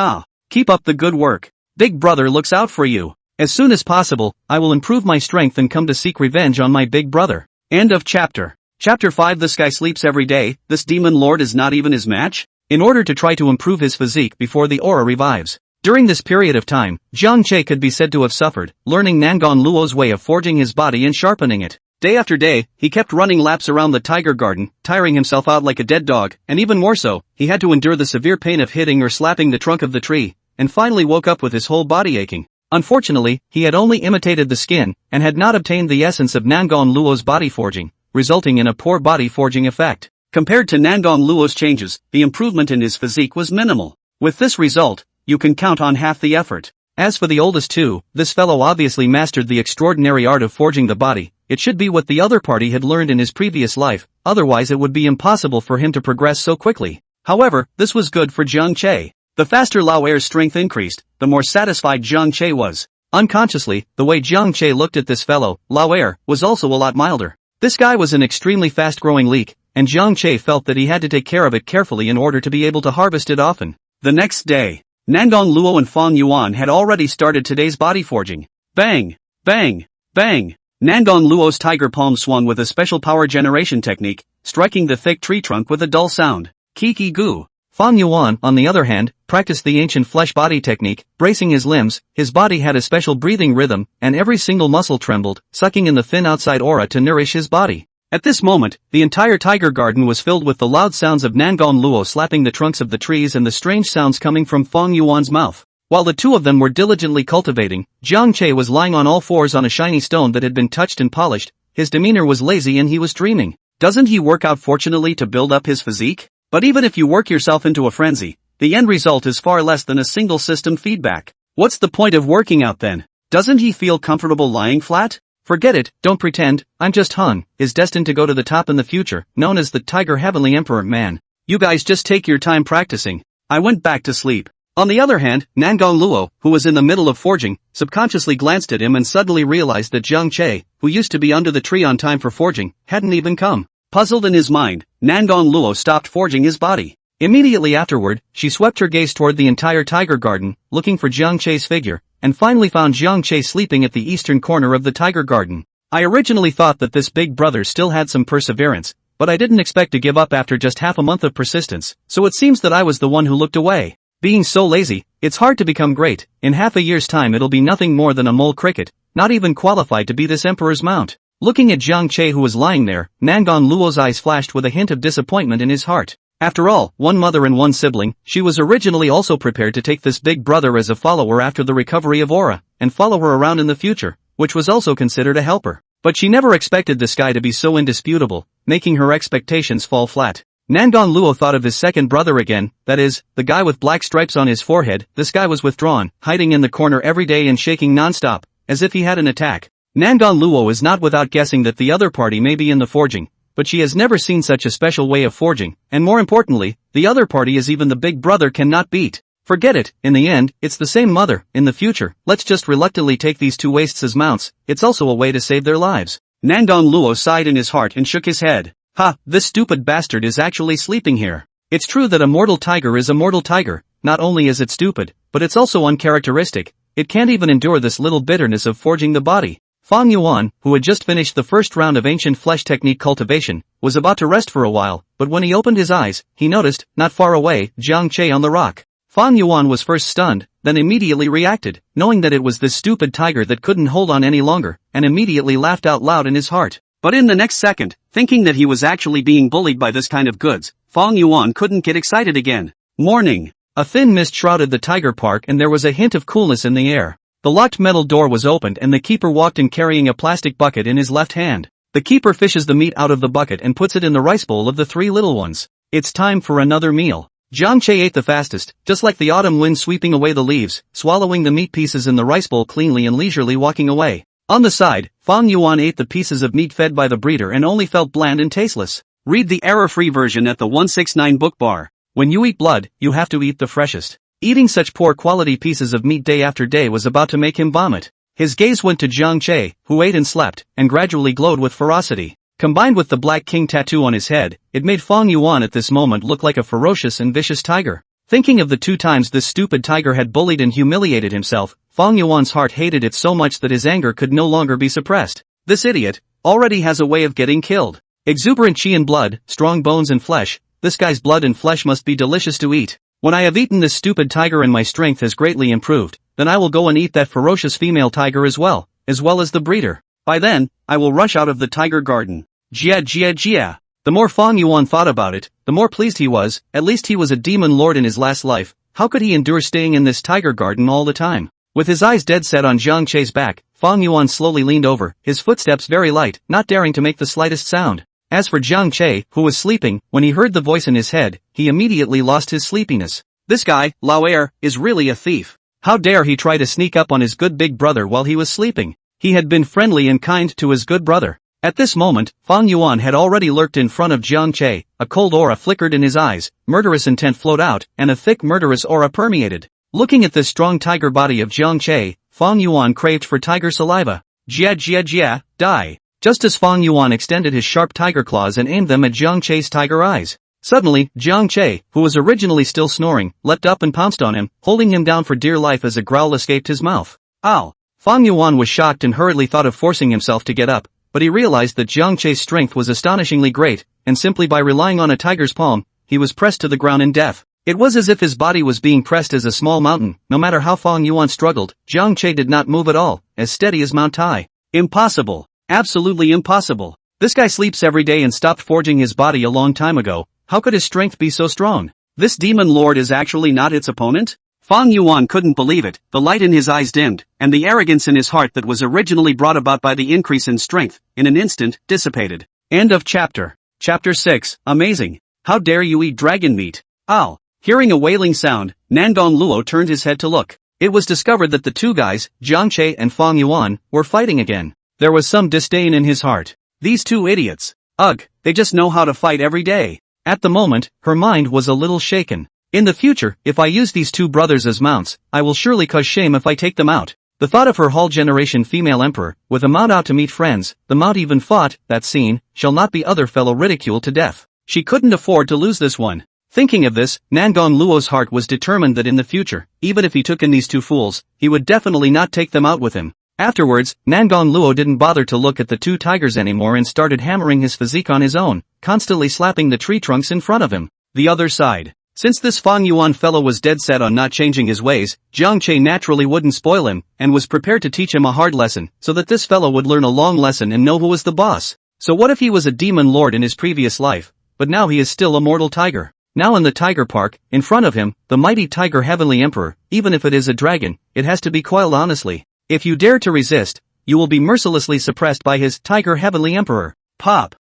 Keep up the good work. Big brother looks out for you. As soon as possible, I will improve my strength and come to seek revenge on my big brother. End of chapter. Chapter 5. This guy sleeps every day, this demon lord is not even his match? In order to try to improve his physique before the aura revives. During this period of time, Jiang Che could be said to have suffered, learning Nangong Luo's way of forging his body and sharpening it. Day after day, he kept running laps around the tiger garden, tiring himself out like a dead dog, and even more so, he had to endure the severe pain of hitting or slapping the trunk of the tree, and finally woke up with his whole body aching. Unfortunately, he had only imitated the skin, and had not obtained the essence of Nangong Luo's body forging, resulting in a poor body forging effect. Compared to Nangong Luo's changes, the improvement in his physique was minimal. With this result, you can count on half the effort. As for the oldest two, this fellow obviously mastered the extraordinary art of forging the body. It should be what the other party had learned in his previous life, otherwise it would be impossible for him to progress so quickly. However, this was good for Jiang Che. The faster Lao Er's strength increased, the more satisfied Jiang Che was. Unconsciously, the way Jiang Che looked at this fellow, Lao Er, was also a lot milder. This guy was an extremely fast-growing leek, and Jiang Che felt that he had to take care of it carefully in order to be able to harvest it often. The next day, Nangong Luo and Fong Yuan had already started today's body forging. Bang! Bang! Bang! Nangong Luo's tiger palm swung with a special power generation technique, striking the thick tree trunk with a dull sound. Kiki goo. Fong Yuan, on the other hand, practiced the ancient flesh body technique, bracing his limbs, his body had a special breathing rhythm, and every single muscle trembled, sucking in the thin outside aura to nourish his body. At this moment, the entire tiger garden was filled with the loud sounds of Nangong Luo slapping the trunks of the trees and the strange sounds coming from Fong Yuan's mouth. While the two of them were diligently cultivating, Jiang Che was lying on all fours on a shiny stone that had been touched and polished. His demeanor was lazy and he was dreaming. Doesn't he work out fortunately to build up his physique? But even if you work yourself into a frenzy, the end result is far less than a single system feedback. What's the point of working out then? Doesn't he feel comfortable lying flat? Forget it, don't pretend, I'm just Han, is destined to go to the top in the future, known as the Tiger Heavenly Emperor man. You guys just take your time practicing. I went back to sleep. On the other hand, Nangong Luo, who was in the middle of forging, subconsciously glanced at him and suddenly realized that Jiang Che, who used to be under the tree on time for forging, hadn't even come. Puzzled in his mind, Nangong Luo stopped forging his body. Immediately afterward, she swept her gaze toward the entire tiger garden, looking for Jiang Che's figure, and finally found Jiang Che sleeping at the eastern corner of the tiger garden. I originally thought that this big brother still had some perseverance, but I didn't expect to give up after just half a month of persistence, so it seems that I was the one who looked away. Being so lazy, it's hard to become great. In half a year's time it'll be nothing more than a mole cricket, not even qualified to be this emperor's mount. Looking at Jiang Che who was lying there, Nangong Luo's eyes flashed with a hint of disappointment in his heart. After all, one mother and one sibling, she was originally also prepared to take this big brother as a follower after the recovery of aura, and follow her around in the future, which was also considered a helper. But she never expected this guy to be so indisputable, making her expectations fall flat. Nangong Luo thought of his second brother again, that is, the guy with black stripes on his forehead. This guy was withdrawn, hiding in the corner every day and shaking non-stop, as if he had an attack. Nangon Luo is not without guessing that the other party may be in the forging, but she has never seen such a special way of forging, and more importantly, the other party is even the big brother cannot beat. Forget it, in the end, it's the same mother. In the future, let's just reluctantly take these two wastes as mounts, it's also a way to save their lives. Nangon Luo sighed in his heart and shook his head. Ha, this stupid bastard is actually sleeping here. It's true that a mortal tiger is a mortal tiger, not only is it stupid, but it's also uncharacteristic, it can't even endure this little bitterness of forging the body. Fong Yuan, who had just finished the first round of ancient flesh technique cultivation, was about to rest for a while, but when he opened his eyes, he noticed, not far away, Jiang Che on the rock. Fong Yuan was first stunned, then immediately reacted, knowing that it was this stupid tiger that couldn't hold on any longer, and immediately laughed out loud in his heart. But in the next second, thinking that he was actually being bullied by this kind of goods, Fong Yuan couldn't get excited again. Morning. A thin mist shrouded the tiger park and there was a hint of coolness in the air. The locked metal door was opened and the keeper walked in carrying a plastic bucket in his left hand. The keeper fishes the meat out of the bucket and puts it in the rice bowl of the three little ones. It's time for another meal. Jiang Che ate the fastest, just like the autumn wind sweeping away the leaves, swallowing the meat pieces in the rice bowl cleanly and leisurely walking away. On the side, Fong Yuan ate the pieces of meat fed by the breeder and only felt bland and tasteless. Read the error-free version at the 169 book bar. When you eat blood, you have to eat the freshest. Eating such poor quality pieces of meat day after day was about to make him vomit. His gaze went to Jiang Che, who ate and slept, and gradually glowed with ferocity. Combined with the Black King tattoo on his head, it made Fong Yuan at this moment look like a ferocious and vicious tiger. Thinking of the 2 times this stupid tiger had bullied and humiliated himself, Fong Yuan's heart hated it so much that his anger could no longer be suppressed. This idiot already has a way of getting killed. Exuberant chi and blood, strong bones and flesh, this guy's blood and flesh must be delicious to eat. When I have eaten this stupid tiger and my strength has greatly improved, then I will go and eat that ferocious female tiger as well as the breeder. By then, I will rush out of the tiger garden. Jia. The more Fong Yuan thought about it, the more pleased he was. At least he was a demon lord in his last life. How could he endure staying in this tiger garden all the time? With his eyes dead set on Jiang Che's back, Fong Yuan slowly leaned over, his footsteps very light, not daring to make the slightest sound. As for Jiang Che, who was sleeping, when he heard the voice in his head, he immediately lost his sleepiness. This guy, Lao Er, is really a thief. How dare he try to sneak up on his good big brother while he was sleeping? He had been friendly and kind to his good brother. At this moment, Fong Yuan had already lurked in front of Jiang Che, a cold aura flickered in his eyes, murderous intent flowed out, and a thick murderous aura permeated. Looking at the strong tiger body of Jiang Che, Fong Yuan craved for tiger saliva. Jia, die. Just as Fong Yuan extended his sharp tiger claws and aimed them at Jiang Che's tiger eyes. Suddenly, Jiang Che, who was originally still snoring, leapt up and pounced on him, holding him down for dear life as a growl escaped his mouth. Ow! Fong Yuan was shocked and hurriedly thought of forcing himself to get up, but he realized that Jiang Che's strength was astonishingly great, and simply by relying on a tiger's palm, he was pressed to the ground in death. It was as if his body was being pressed as a small mountain. No matter how Fong Yuan struggled, Jiang Che did not move at all, as steady as Mount Tai. Impossible. Absolutely impossible. This guy sleeps every day and stopped forging his body a long time ago. How could his strength be so strong? This demon lord is actually not its opponent? Fong Yuan couldn't believe it, the light in his eyes dimmed, and the arrogance in his heart that was originally brought about by the increase in strength, in an instant, dissipated. End of chapter. Chapter 6, Amazing. How dare you eat dragon meat? Ow. Hearing a wailing sound, Nangon Luo turned his head to look. It was discovered that the 2 guys, Jiang Che and Fong Yuan, were fighting again. There was some disdain in his heart. These 2 idiots. Ugh, they just know how to fight every day. At the moment, her mind was a little shaken. In the future, if I use these 2 brothers as mounts, I will surely cause shame if I take them out. The thought of her whole generation female emperor, with a mount out to meet friends, the mount even fought, that scene, shall not be other fellow ridiculed to death. She couldn't afford to lose this one. Thinking of this, Nangon Luo's heart was determined that in the future, even if he took in these 2 fools, he would definitely not take them out with him. Afterwards, Nangon Luo didn't bother to look at the 2 tigers anymore and started hammering his physique on his own, constantly slapping the tree trunks in front of him. The other side. Since this Fong Yuan fellow was dead set on not changing his ways, Jiang Che naturally wouldn't spoil him, and was prepared to teach him a hard lesson, so that this fellow would learn a long lesson and know who was the boss. So what if he was a demon lord in his previous life, but now he is still a mortal tiger? Now in the tiger park, in front of him, the mighty tiger heavenly emperor, even if it is a dragon, it has to be coiled honestly. If you dare to resist, you will be mercilessly suppressed by his tiger heavenly emperor. Pop,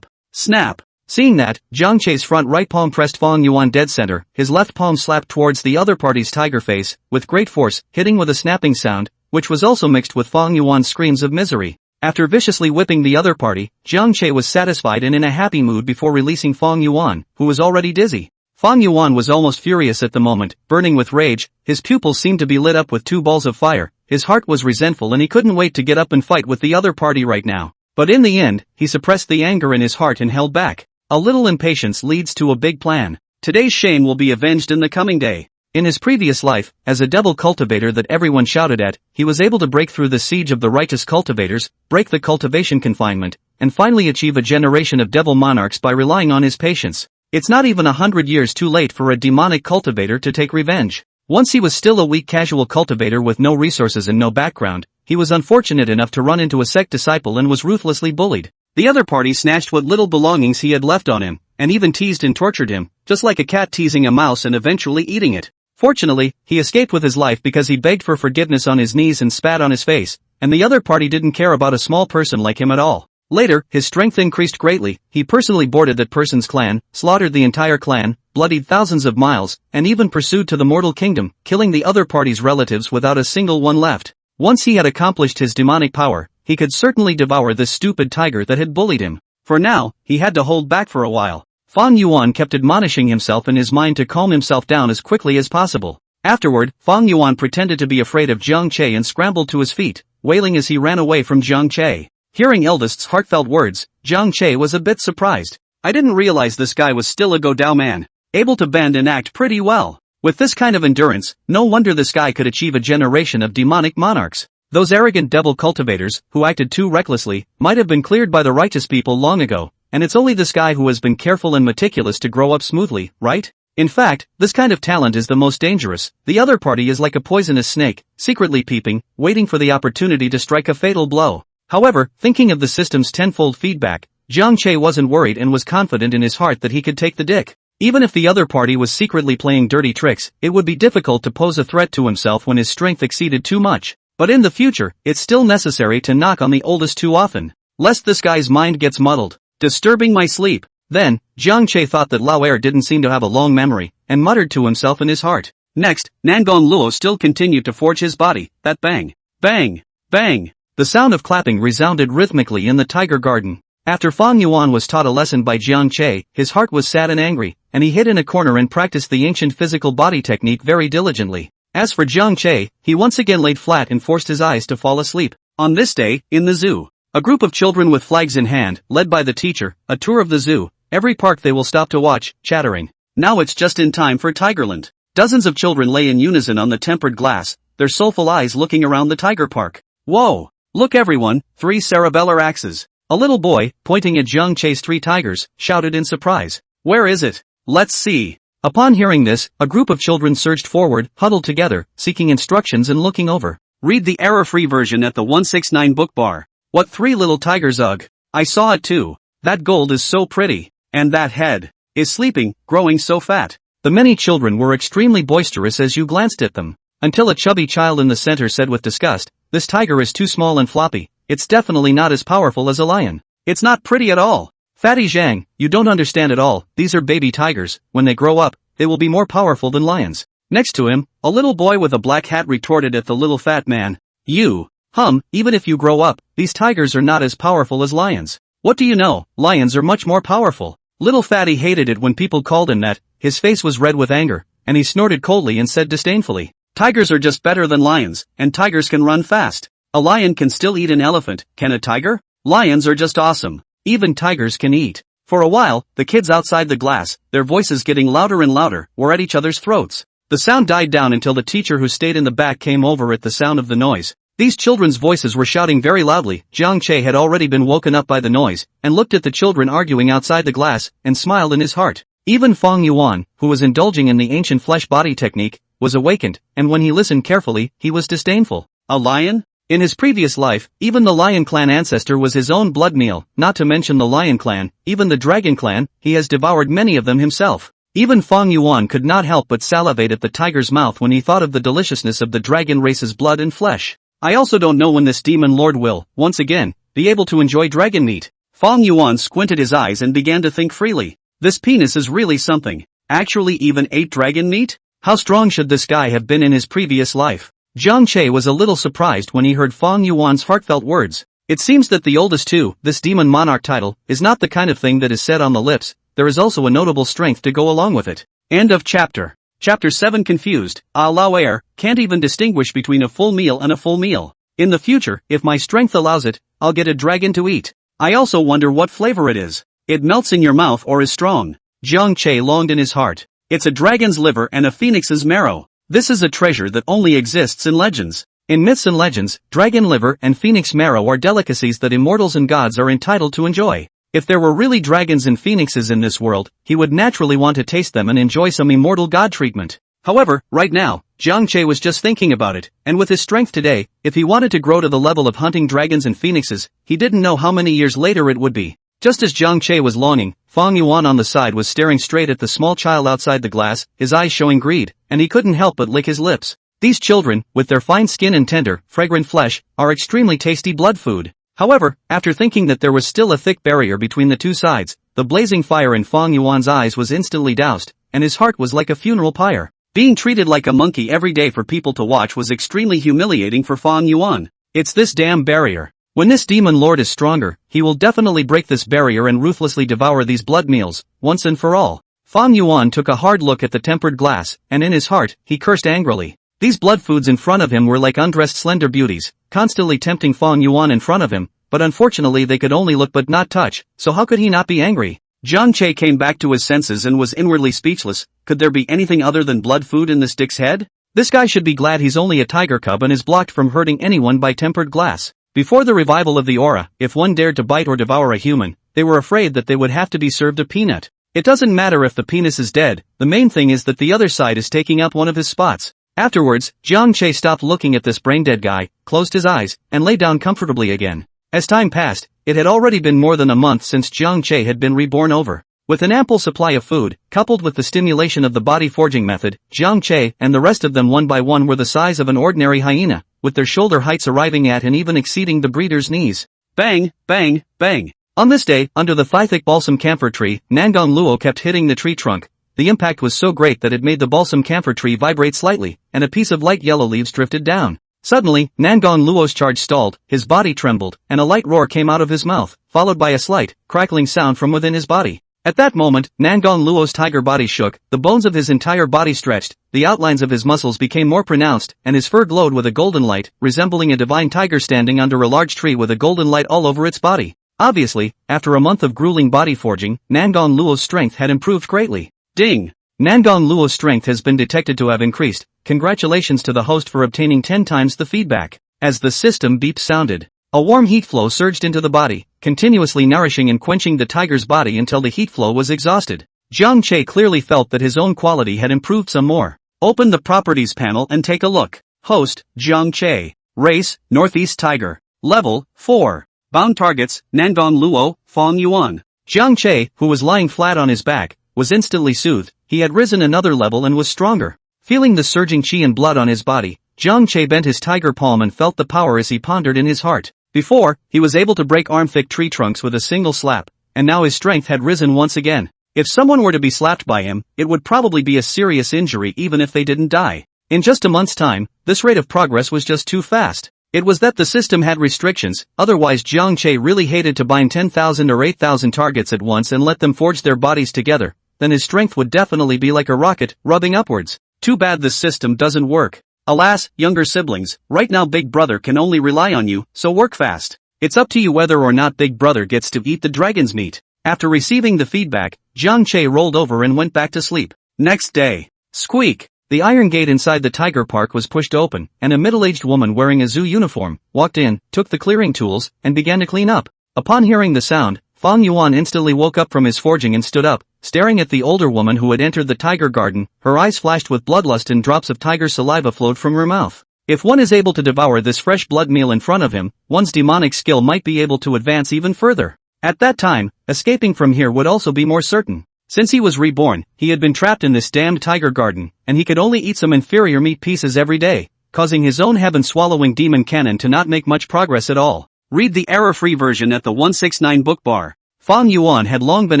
snap. Seeing that, Jiang Che's front right palm pressed Fong Yuan dead center, his left palm slapped towards the other party's tiger face, with great force, hitting with a snapping sound, which was also mixed with Fong Yuan's screams of misery. After viciously whipping the other party, Jiang Che was satisfied and in a happy mood before releasing Fong Yuan, who was already dizzy. Fong Yuan was almost furious at the moment, burning with rage. His pupils seemed to be lit up with two balls of fire. His heart was resentful and he couldn't wait to get up and fight with the other party right now. But in the end, he suppressed the anger in his heart and held back. A little impatience leads to a big plan. Today's shame will be avenged in the coming day. In his previous life, as a devil cultivator that everyone shouted at, he was able to break through the siege of the righteous cultivators, break the cultivation confinement, and finally achieve a generation of devil monarchs by relying on his patience. It's not even 100 years too late for a demonic cultivator to take revenge. Once he was still a weak casual cultivator with no resources and no background, he was unfortunate enough to run into a sect disciple and was ruthlessly bullied. The other party snatched what little belongings he had left on him, and even teased and tortured him, just like a cat teasing a mouse and eventually eating it. Fortunately, he escaped with his life because he begged for forgiveness on his knees and spat on his face, and the other party didn't care about a small person like him at all. Later, his strength increased greatly. He personally boarded that person's clan, slaughtered the entire clan, bloodied thousands of miles, and even pursued to the mortal kingdom, killing the other party's relatives without a single one left. Once he had accomplished his demonic power, he could certainly devour this stupid tiger that had bullied him. For now, he had to hold back for a while. Fong Yuan kept admonishing himself in his mind to calm himself down as quickly as possible. Afterward, Fong Yuan pretended to be afraid of Jiang Che and scrambled to his feet, wailing as he ran away from Jiang Che. Hearing eldest's heartfelt words, Jiang Che was a bit surprised. I didn't realize this guy was still a Godao man, able to bend and act pretty well. With this kind of endurance, no wonder this guy could achieve a generation of demonic monarchs. Those arrogant devil cultivators, who acted too recklessly, might have been cleared by the righteous people long ago, and it's only this guy who has been careful and meticulous to grow up smoothly, right? In fact, this kind of talent is the most dangerous. The other party is like a poisonous snake, secretly peeping, waiting for the opportunity to strike a fatal blow. However, thinking of the system's tenfold feedback, Jiang Che wasn't worried and was confident in his heart that he could take the dick. Even if the other party was secretly playing dirty tricks, it would be difficult to pose a threat to himself when his strength exceeded too much. But in the future, it's still necessary to knock on the oldest too often, lest this guy's mind gets muddled, disturbing my sleep. Then, Jiang Che thought that Lao Er didn't seem to have a long memory, and muttered to himself in his heart. Next, Nangon Luo still continued to forge his body. That bang, bang, bang. The sound of clapping resounded rhythmically in the tiger garden. After Fong Yuan was taught a lesson by Jiang Che, his heart was sad and angry, and he hid in a corner and practiced the ancient physical body technique very diligently. As for Jiang Che, he once again laid flat and forced his eyes to fall asleep. On this day, in the zoo, a group of children with flags in hand, led by the teacher, a tour of the zoo. Every park they will stop to watch, chattering. Now it's just in time for Tigerland. Dozens of children lay in unison on the tempered glass, their soulful eyes looking around the tiger park. Whoa! Look everyone, 3 cerebellar axes. A little boy, pointing at Jiang Che's 3 tigers, shouted in surprise. Where is it? Let's see. Upon hearing this, a group of children surged forward, huddled together, seeking instructions and looking over. Read the error-free version at the 169 book bar. What 3 little tigers, ugh. I saw it too. That gold is so pretty. And that head is sleeping, growing so fat. The many children were extremely boisterous as you glanced at them, until a chubby child in the center said with disgust, this tiger is too small and floppy. It's definitely not as powerful as a lion. It's not pretty at all. Fatty Zhang, you don't understand at all. These are baby tigers. When they grow up, they will be more powerful than lions. Next to him, a little boy with a black hat retorted at the little fat man. Even if you grow up, these tigers are not as powerful as lions. What do you know? Lions are much more powerful. Little Fatty hated it when people called him that. His face was red with anger, and he snorted coldly and said disdainfully, tigers are just better than lions, and tigers can run fast. A lion can still eat an elephant, can a tiger? Lions are just awesome. Even tigers can eat. For a while, the kids outside the glass, their voices getting louder and louder, were at each other's throats. The sound died down until the teacher who stayed in the back came over at the sound of the noise. These children's voices were shouting very loudly. Jiang Che had already been woken up by the noise, and looked at the children arguing outside the glass, and smiled in his heart. Even Fong Yuan, who was indulging in the ancient flesh body technique, was awakened, and when he listened carefully, he was disdainful. A lion? In his previous life, even the Lion Clan ancestor was his own blood meal, not to mention the Lion Clan, even the Dragon Clan, he has devoured many of them himself. Even Fong Yuan could not help but salivate at the tiger's mouth when he thought of the deliciousness of the dragon race's blood and flesh. I also don't know when this demon lord will, once again, be able to enjoy dragon meat. Fong Yuan squinted his eyes and began to think freely. This penis is really something. Actually even ate dragon meat? How strong should this guy have been in his previous life? Jiang Che was a little surprised when he heard Fong Yuan's heartfelt words. It seems that the oldest too, this demon monarch title, is not the kind of thing that is said on the lips, there is also a notable strength to go along with it. End of chapter. Chapter 7 Confused, Lao can't even distinguish between a full meal and a full meal. In the future, if my strength allows it, I'll get a dragon to eat. I also wonder what flavor it is. It melts in your mouth or is strong. Jiang Che longed in his heart. It's a dragon's liver and a phoenix's marrow. This is a treasure that only exists in legends. In myths and legends, dragon liver and phoenix marrow are delicacies that immortals and gods are entitled to enjoy. If there were really dragons and phoenixes in this world, he would naturally want to taste them and enjoy some immortal god treatment. However, right now, Jiang Che was just thinking about it, and with his strength today, if he wanted to grow to the level of hunting dragons and phoenixes, he didn't know how many years later it would be. Just as Jiang Che was longing, Fong Yuan on the side was staring straight at the small child outside the glass, his eyes showing greed, and he couldn't help but lick his lips. These children, with their fine skin and tender, fragrant flesh, are extremely tasty blood food. However, after thinking that there was still a thick barrier between the two sides, the blazing fire in Fong Yuan's eyes was instantly doused, and his heart was like a funeral pyre. Being treated like a monkey every day for people to watch was extremely humiliating for Fong Yuan. It's this damn barrier. When this demon lord is stronger, he will definitely break this barrier and ruthlessly devour these blood meals, once and for all. Fong Yuan took a hard look at the tempered glass, and in his heart, he cursed angrily. These blood foods in front of him were like undressed slender beauties, constantly tempting Fong Yuan in front of him, but unfortunately they could only look but not touch, so how could he not be angry? Jiang Che came back to his senses and was inwardly speechless. Could there be anything other than blood food in this dick's head? This guy should be glad he's only a tiger cub and is blocked from hurting anyone by tempered glass. Before the revival of the aura, if one dared to bite or devour a human, they were afraid that they would have to be served a peanut. It doesn't matter if the penis is dead, the main thing is that the other side is taking up one of his spots. Afterwards, Jiang Che stopped looking at this brain-dead guy, closed his eyes, and lay down comfortably again. As time passed, it had already been more than a month since Jiang Che had been reborn over. With an ample supply of food, coupled with the stimulation of the body forging method, Jiang Che and the rest of them one by one were the size of an ordinary hyena, with their shoulder heights arriving at and even exceeding the breeder's knees. Bang, bang, bang. On this day, under the thigh-thick balsam camphor tree, Nangong Luo kept hitting the tree trunk. The impact was so great that it made the balsam camphor tree vibrate slightly, and a piece of light yellow leaves drifted down. Suddenly, Nangong Luo's charge stalled, his body trembled, and a light roar came out of his mouth, followed by a slight, crackling sound from within his body. At that moment, Nangong Luo's tiger body shook, the bones of his entire body stretched, the outlines of his muscles became more pronounced, and his fur glowed with a golden light, resembling a divine tiger standing under a large tree with a golden light all over its body. Obviously, after a month of grueling body forging, Nangong Luo's strength had improved greatly. Ding! Nangong Luo's strength has been detected to have increased. Congratulations to the host for obtaining 10 times the feedback. As the system beep sounded, a warm heat flow surged into the body, continuously nourishing and quenching the tiger's body until the heat flow was exhausted. Jiang Che clearly felt that his own quality had improved some more. Open the properties panel and take a look. Host, Jiang Che. Race, Northeast Tiger. Level, 4. Bound targets, Nangong Luo, Fong Yuan. Jiang Che, who was lying flat on his back, was instantly soothed. He had risen another level and was stronger. Feeling the surging chi and blood on his body, Jiang Che bent his tiger palm and felt the power as he pondered in his heart. Before, he was able to break arm-thick tree trunks with a single slap, and now his strength had risen once again. If someone were to be slapped by him, it would probably be a serious injury even if they didn't die. In just a month's time, this rate of progress was just too fast. It was that the system had restrictions, otherwise Jiang Che really hated to bind 10,000 or 8,000 targets at once and let them forge their bodies together. Then his strength would definitely be like a rocket, rubbing upwards. Too bad this system doesn't work. Alas, younger siblings, right now Big Brother can only rely on you, so work fast. It's up to you whether or not Big Brother gets to eat the dragon's meat. After receiving the feedback, Jiang Che rolled over and went back to sleep. Next day. Squeak! The iron gate inside the tiger park was pushed open, and a middle-aged woman wearing a zoo uniform walked in, took the clearing tools, and began to clean up. Upon hearing the sound, Fong Yuan instantly woke up from his forging and stood up, staring at the older woman who had entered the tiger garden. Her eyes flashed with bloodlust and drops of tiger saliva flowed from her mouth. If one is able to devour this fresh blood meal in front of him, one's demonic skill might be able to advance even further. At that time, escaping from here would also be more certain. Since he was reborn, he had been trapped in this damned tiger garden, and he could only eat some inferior meat pieces every day, causing his own heaven-swallowing demon cannon to not make much progress at all. Read the error-free version at the 169 book bar. Fong Yuan had long been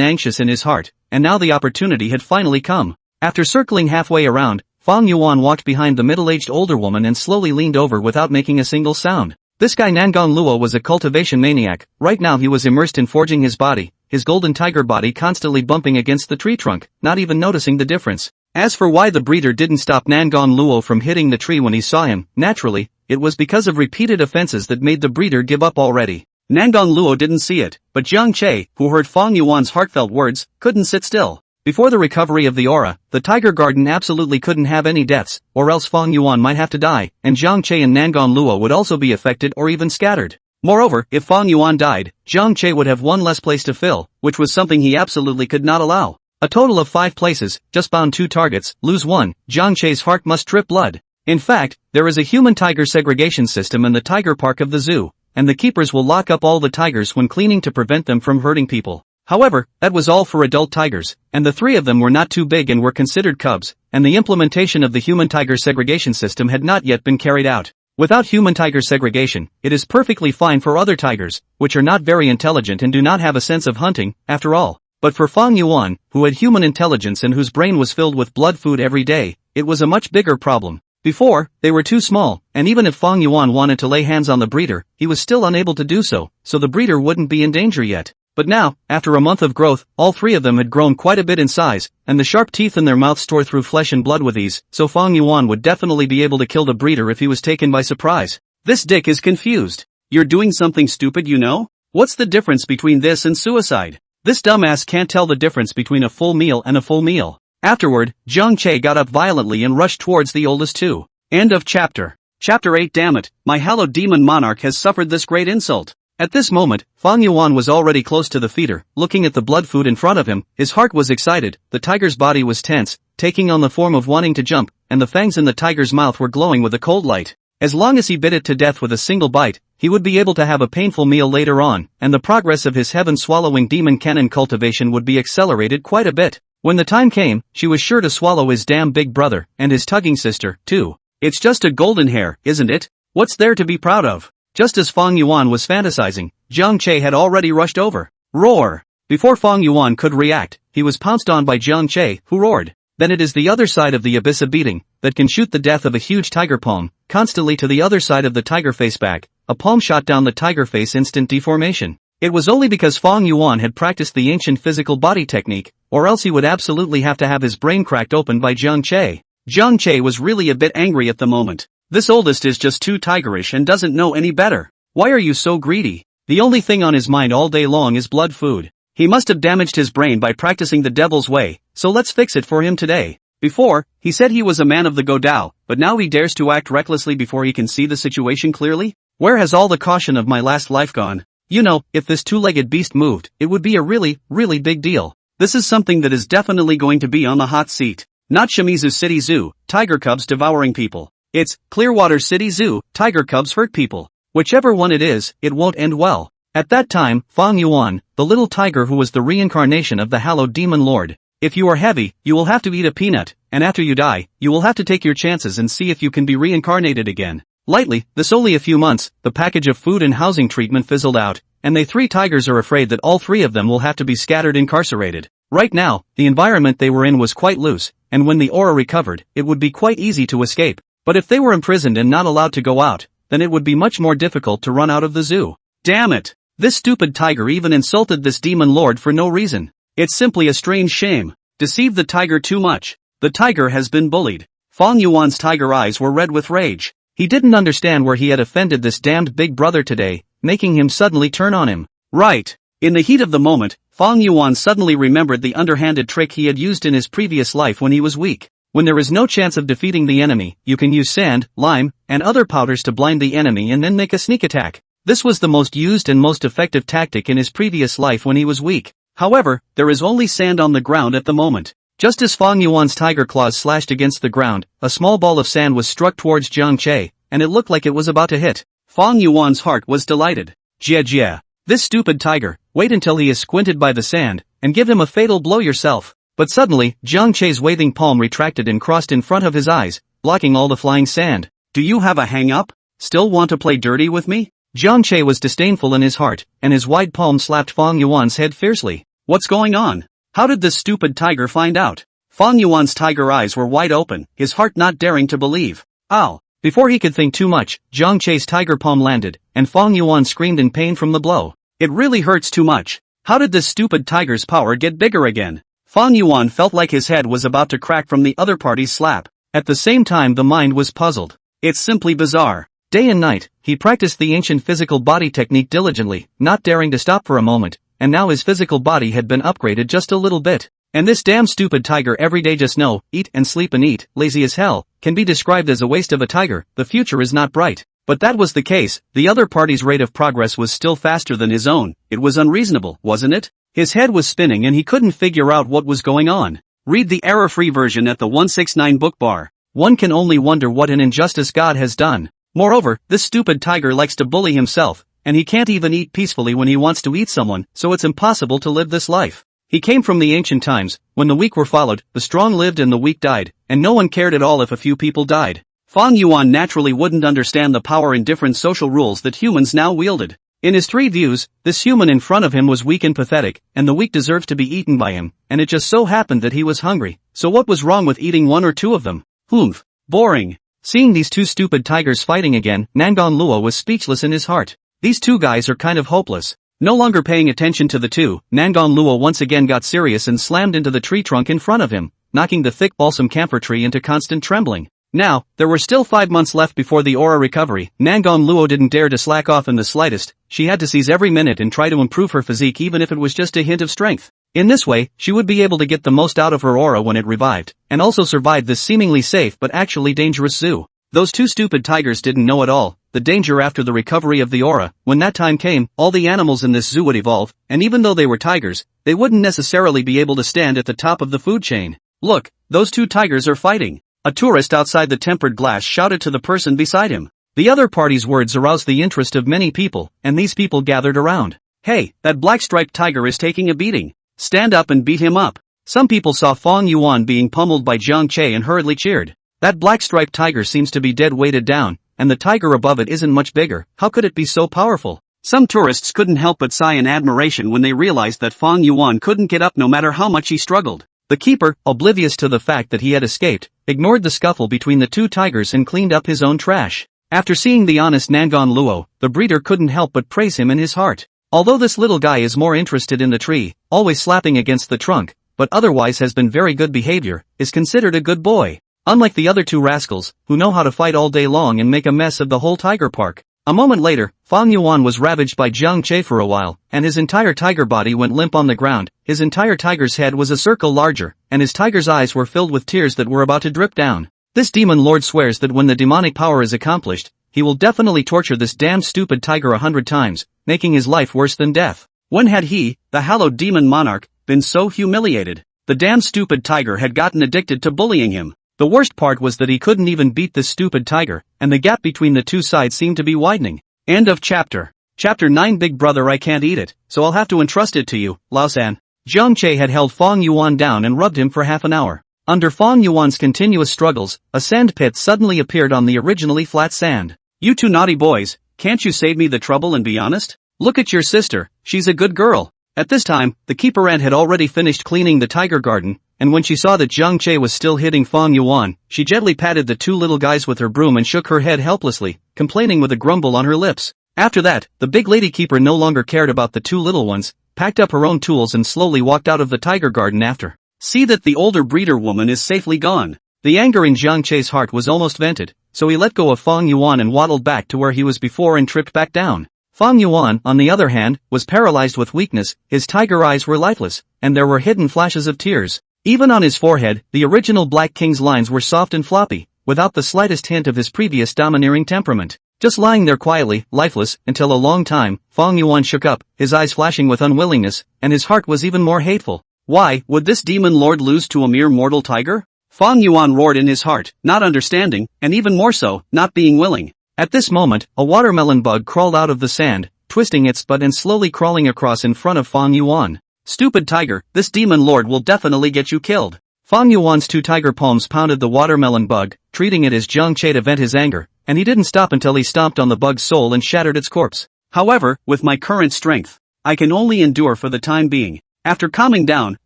anxious in his heart, and now the opportunity had finally come. After circling halfway around, Fong Yuan walked behind the middle-aged older woman and slowly leaned over without making a single sound. This guy Nangang Luo was a cultivation maniac. Right now he was immersed in forging his body, his golden tiger body constantly bumping against the tree trunk, not even noticing the difference. As for why the breeder didn't stop Nangang Luo from hitting the tree when he saw him, naturally, it was because of repeated offenses that made the breeder give up already. Nangang Luo didn't see it, but Jiang Che, who heard Fong Yuan's heartfelt words, couldn't sit still. Before the recovery of the aura, the tiger garden absolutely couldn't have any deaths, or else Fong Yuan might have to die, and Jiang Che and Nangang Luo would also be affected or even scattered. Moreover, if Fong Yuan died, Jiang Che would have one less place to fill, which was something he absolutely could not allow. A total of 5 places, just bound 2 targets, lose 1, Jiang Che's heart must drip blood. In fact, there is a human-tiger segregation system in the tiger park of the zoo, and the keepers will lock up all the tigers when cleaning to prevent them from hurting people. However, that was all for adult tigers, and the 3 of them were not too big and were considered cubs, and the implementation of the human-tiger segregation system had not yet been carried out. Without human-tiger segregation, it is perfectly fine for other tigers, which are not very intelligent and do not have a sense of hunting, after all. But for Fong Yuan, who had human intelligence and whose brain was filled with blood food every day, it was a much bigger problem. Before, they were too small, and even if Fong Yuan wanted to lay hands on the breeder, he was still unable to do so the breeder wouldn't be in danger yet. But now, after a month of growth, all 3 of them had grown quite a bit in size, and the sharp teeth in their mouths tore through flesh and blood with ease, so Fong Yuan would definitely be able to kill the breeder if he was taken by surprise. This dick is confused. You're doing something stupid, you know? What's the difference between this and suicide? This dumbass can't tell the difference between a full meal and a full meal. Afterward, Jiang Che got up violently and rushed towards the oldest 2. End of chapter. Chapter 8. Damn it, my hallowed demon monarch has suffered this great insult. At this moment, Fong Yuan was already close to the feeder, looking at the blood food in front of him. His heart was excited, the tiger's body was tense, taking on the form of wanting to jump, and the fangs in the tiger's mouth were glowing with a cold light. As long as he bit it to death with a single bite, he would be able to have a painful meal later on, and the progress of his heaven-swallowing demon cannon cultivation would be accelerated quite a bit. When the time came, she was sure to swallow his damn big brother, and his tugging sister, too. It's just a golden hair, isn't it? What's there to be proud of? Just as Fong Yuan was fantasizing, Jiang Che had already rushed over. Roar! Before Fong Yuan could react, he was pounced on by Jiang Che, who roared. Then it is the other side of the abyss of beating, that can shoot the death of a huge tiger palm, constantly to the other side of the tiger face back, a palm shot down the tiger face instant deformation. It was only because Fong Yuan had practiced the ancient physical body technique, or else he would absolutely have to have his brain cracked open by Jiang Che. Jiang Che was really a bit angry at the moment. This oldest is just too tigerish and doesn't know any better. Why are you so greedy? The only thing on his mind all day long is blood food. He must have damaged his brain by practicing the devil's way, so let's fix it for him today. Before, he said he was a man of the Godao, but now he dares to act recklessly before he can see the situation clearly? Where has all the caution of my last life gone? You know, if this 2-legged beast moved, it would be a really, really big deal. This is something that is definitely going to be on the hot seat. Not Shimizu City Zoo, tiger cubs devouring people. It's Clearwater City Zoo, tiger cubs hurt people. Whichever one it is, it won't end well. At that time, Fong Yuan, the little tiger who was the reincarnation of the hallowed demon lord. If you are heavy, you will have to eat a peanut, and after you die, you will have to take your chances and see if you can be reincarnated again. Lightly, this only a few months, the package of food and housing treatment fizzled out, and they 3 tigers are afraid that all 3 of them will have to be scattered incarcerated. Right now, the environment they were in was quite loose, and when the aura recovered, it would be quite easy to escape. But if they were imprisoned and not allowed to go out, then it would be much more difficult to run out of the zoo. Damn it! This stupid tiger even insulted this demon lord for no reason. It's simply a strange shame. Deceive the tiger too much. The tiger has been bullied. Fong Yuan's tiger eyes were red with rage. He didn't understand where he had offended this damned big brother today, making him suddenly turn on him. Right. In the heat of the moment, Fong Yuan suddenly remembered the underhanded trick he had used in his previous life when he was weak. When there is no chance of defeating the enemy, you can use sand, lime, and other powders to blind the enemy and then make a sneak attack. This was the most used and most effective tactic in his previous life when he was weak. However, there is only sand on the ground at the moment. Just as Fong Yuan's tiger claws slashed against the ground, a small ball of sand was struck towards Jiang Che, and it looked like it was about to hit. Fong Yuan's heart was delighted. Jia. This stupid tiger, wait until he is squinted by the sand, and give him a fatal blow yourself. But suddenly, Jiang Che's waving palm retracted and crossed in front of his eyes, blocking all the flying sand. Do you have a hang-up? Still want to play dirty with me? Jiang Che was disdainful in his heart, and his wide palm slapped Fong Yuan's head fiercely. What's going on? How did this stupid tiger find out? Fong Yuan's tiger eyes were wide open, his heart not daring to believe. Ow! Before he could think too much, Zhang Che's tiger palm landed, and Fong Yuan screamed in pain from the blow. It really hurts too much. How did this stupid tiger's power get bigger again? Fong Yuan felt like his head was about to crack from the other party's slap. At the same time the mind was puzzled. It's simply bizarre. Day and night, he practiced the ancient physical body technique diligently, not daring to stop for a moment, and now his physical body had been upgraded just a little bit. And this damn stupid tiger every day just know, eat and sleep and eat, lazy as hell, can be described as a waste of a tiger. The future is not bright. But that was the case, the other party's rate of progress was still faster than his own. It was unreasonable, wasn't it? His head was spinning and he couldn't figure out what was going on. Read the error-free version at the 169 book bar. One can only wonder what an injustice God has done. Moreover, this stupid tiger likes to bully himself, and he can't even eat peacefully when he wants to eat someone, so it's impossible to live this life. He came from the ancient times, when the weak were followed, the strong lived and the weak died, and no one cared at all if a few people died. Fong Yuan naturally wouldn't understand the power and different social rules that humans now wielded. In his three views, this human in front of him was weak and pathetic, and the weak deserved to be eaten by him, and it just so happened that he was hungry, so what was wrong with eating one or two of them? Humph. Boring. Seeing these two stupid tigers fighting again, Nangon Luo was speechless in his heart. These two guys are kind of hopeless. No longer paying attention to the two, Nangon Luo once again got serious and slammed into the tree trunk in front of him, knocking the thick balsam camphor tree into constant trembling. Now, there were still 5 months left before the aura recovery. Nangon Luo didn't dare to slack off in the slightest. She had to seize every minute and try to improve her physique even if it was just a hint of strength. In this way, she would be able to get the most out of her aura when it revived, and also survive this seemingly safe but actually dangerous zoo. Those two stupid tigers didn't know at all the danger after the recovery of the aura. When that time came, all the animals in this zoo would evolve, and even though they were tigers, they wouldn't necessarily be able to stand at the top of the food chain. Look, those two tigers are fighting. A tourist outside the tempered glass shouted to the person beside him. The other party's words aroused the interest of many people, and these people gathered around. Hey, that black-striped tiger is taking a beating. Stand up and beat him up. Some people saw Fong Yuan being pummeled by Zhang Che and hurriedly cheered. That black-striped tiger seems to be dead weighted down, and the tiger above it isn't much bigger. How could it be so powerful? Some tourists couldn't help but sigh in admiration when they realized that Fong Yuan couldn't get up no matter how much he struggled. The keeper, oblivious to the fact that he had escaped, ignored the scuffle between the two tigers and cleaned up his own trash. After seeing the honest Nangon Luo, the breeder couldn't help but praise him in his heart. Although this little guy is more interested in the tree, always slapping against the trunk, but otherwise has been very good behavior, is considered a good boy. Unlike the other two rascals, who know how to fight all day long and make a mess of the whole tiger park. A moment later, Fong Yuan was ravaged by Zhang Che for a while, and his entire tiger body went limp on the ground. His entire tiger's head was a circle larger, and his tiger's eyes were filled with tears that were about to drip down. This demon lord swears that when the demonic power is accomplished, he will definitely torture this damn stupid tiger 100 times, making his life worse than death. When had he, the hallowed demon monarch, been so humiliated? The damn stupid tiger had gotten addicted to bullying him. The worst part was that he couldn't even beat this stupid tiger, and the gap between the two sides seemed to be widening. End of chapter. Chapter 9. Big brother, I can't eat it, so I'll have to entrust it to you, Lao-san. Zhang Che had held Fong Yuan down and rubbed him for half an hour. Under Fong Yuan's continuous struggles, a sand pit suddenly appeared on the originally flat sand. You two naughty boys, can't you save me the trouble and be honest? Look at your sister, she's a good girl. At this time, the keeper ant had already finished cleaning the tiger garden, and when she saw that Zhang Che was still hitting Fong Yuan, she gently patted the two little guys with her broom and shook her head helplessly, complaining with a grumble on her lips. After that, the big lady keeper no longer cared about the two little ones, packed up her own tools and slowly walked out of the tiger garden after. See that the older breeder woman is safely gone. The anger in Zhang Che's heart was almost vented, so he let go of Fong Yuan and waddled back to where he was before and tripped back down. Fong Yuan, on the other hand, was paralyzed with weakness, his tiger eyes were lifeless, and there were hidden flashes of tears. Even on his forehead, the original Black King's lines were soft and floppy, without the slightest hint of his previous domineering temperament. Just lying there quietly, lifeless, until a long time, Fong Yuan shook up, his eyes flashing with unwillingness, and his heart was even more hateful. Why would this demon lord lose to a mere mortal tiger? Fong Yuan roared in his heart, not understanding, and even more so, not being willing. At this moment, a watermelon bug crawled out of the sand, twisting its butt and slowly crawling across in front of Fong Yuan. Stupid tiger, this demon lord will definitely get you killed. Fong Yuan's two tiger palms pounded the watermelon bug, treating it as Zhang Che to vent his anger, and he didn't stop until he stomped on the bug's soul and shattered its corpse. However, with my current strength, I can only endure for the time being. After calming down,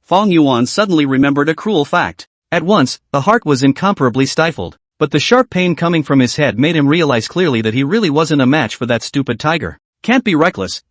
Fong Yuan suddenly remembered a cruel fact. At once, the heart was incomparably stifled, but the sharp pain coming from his head made him realize clearly that he really wasn't a match for that stupid tiger. Can't be reckless,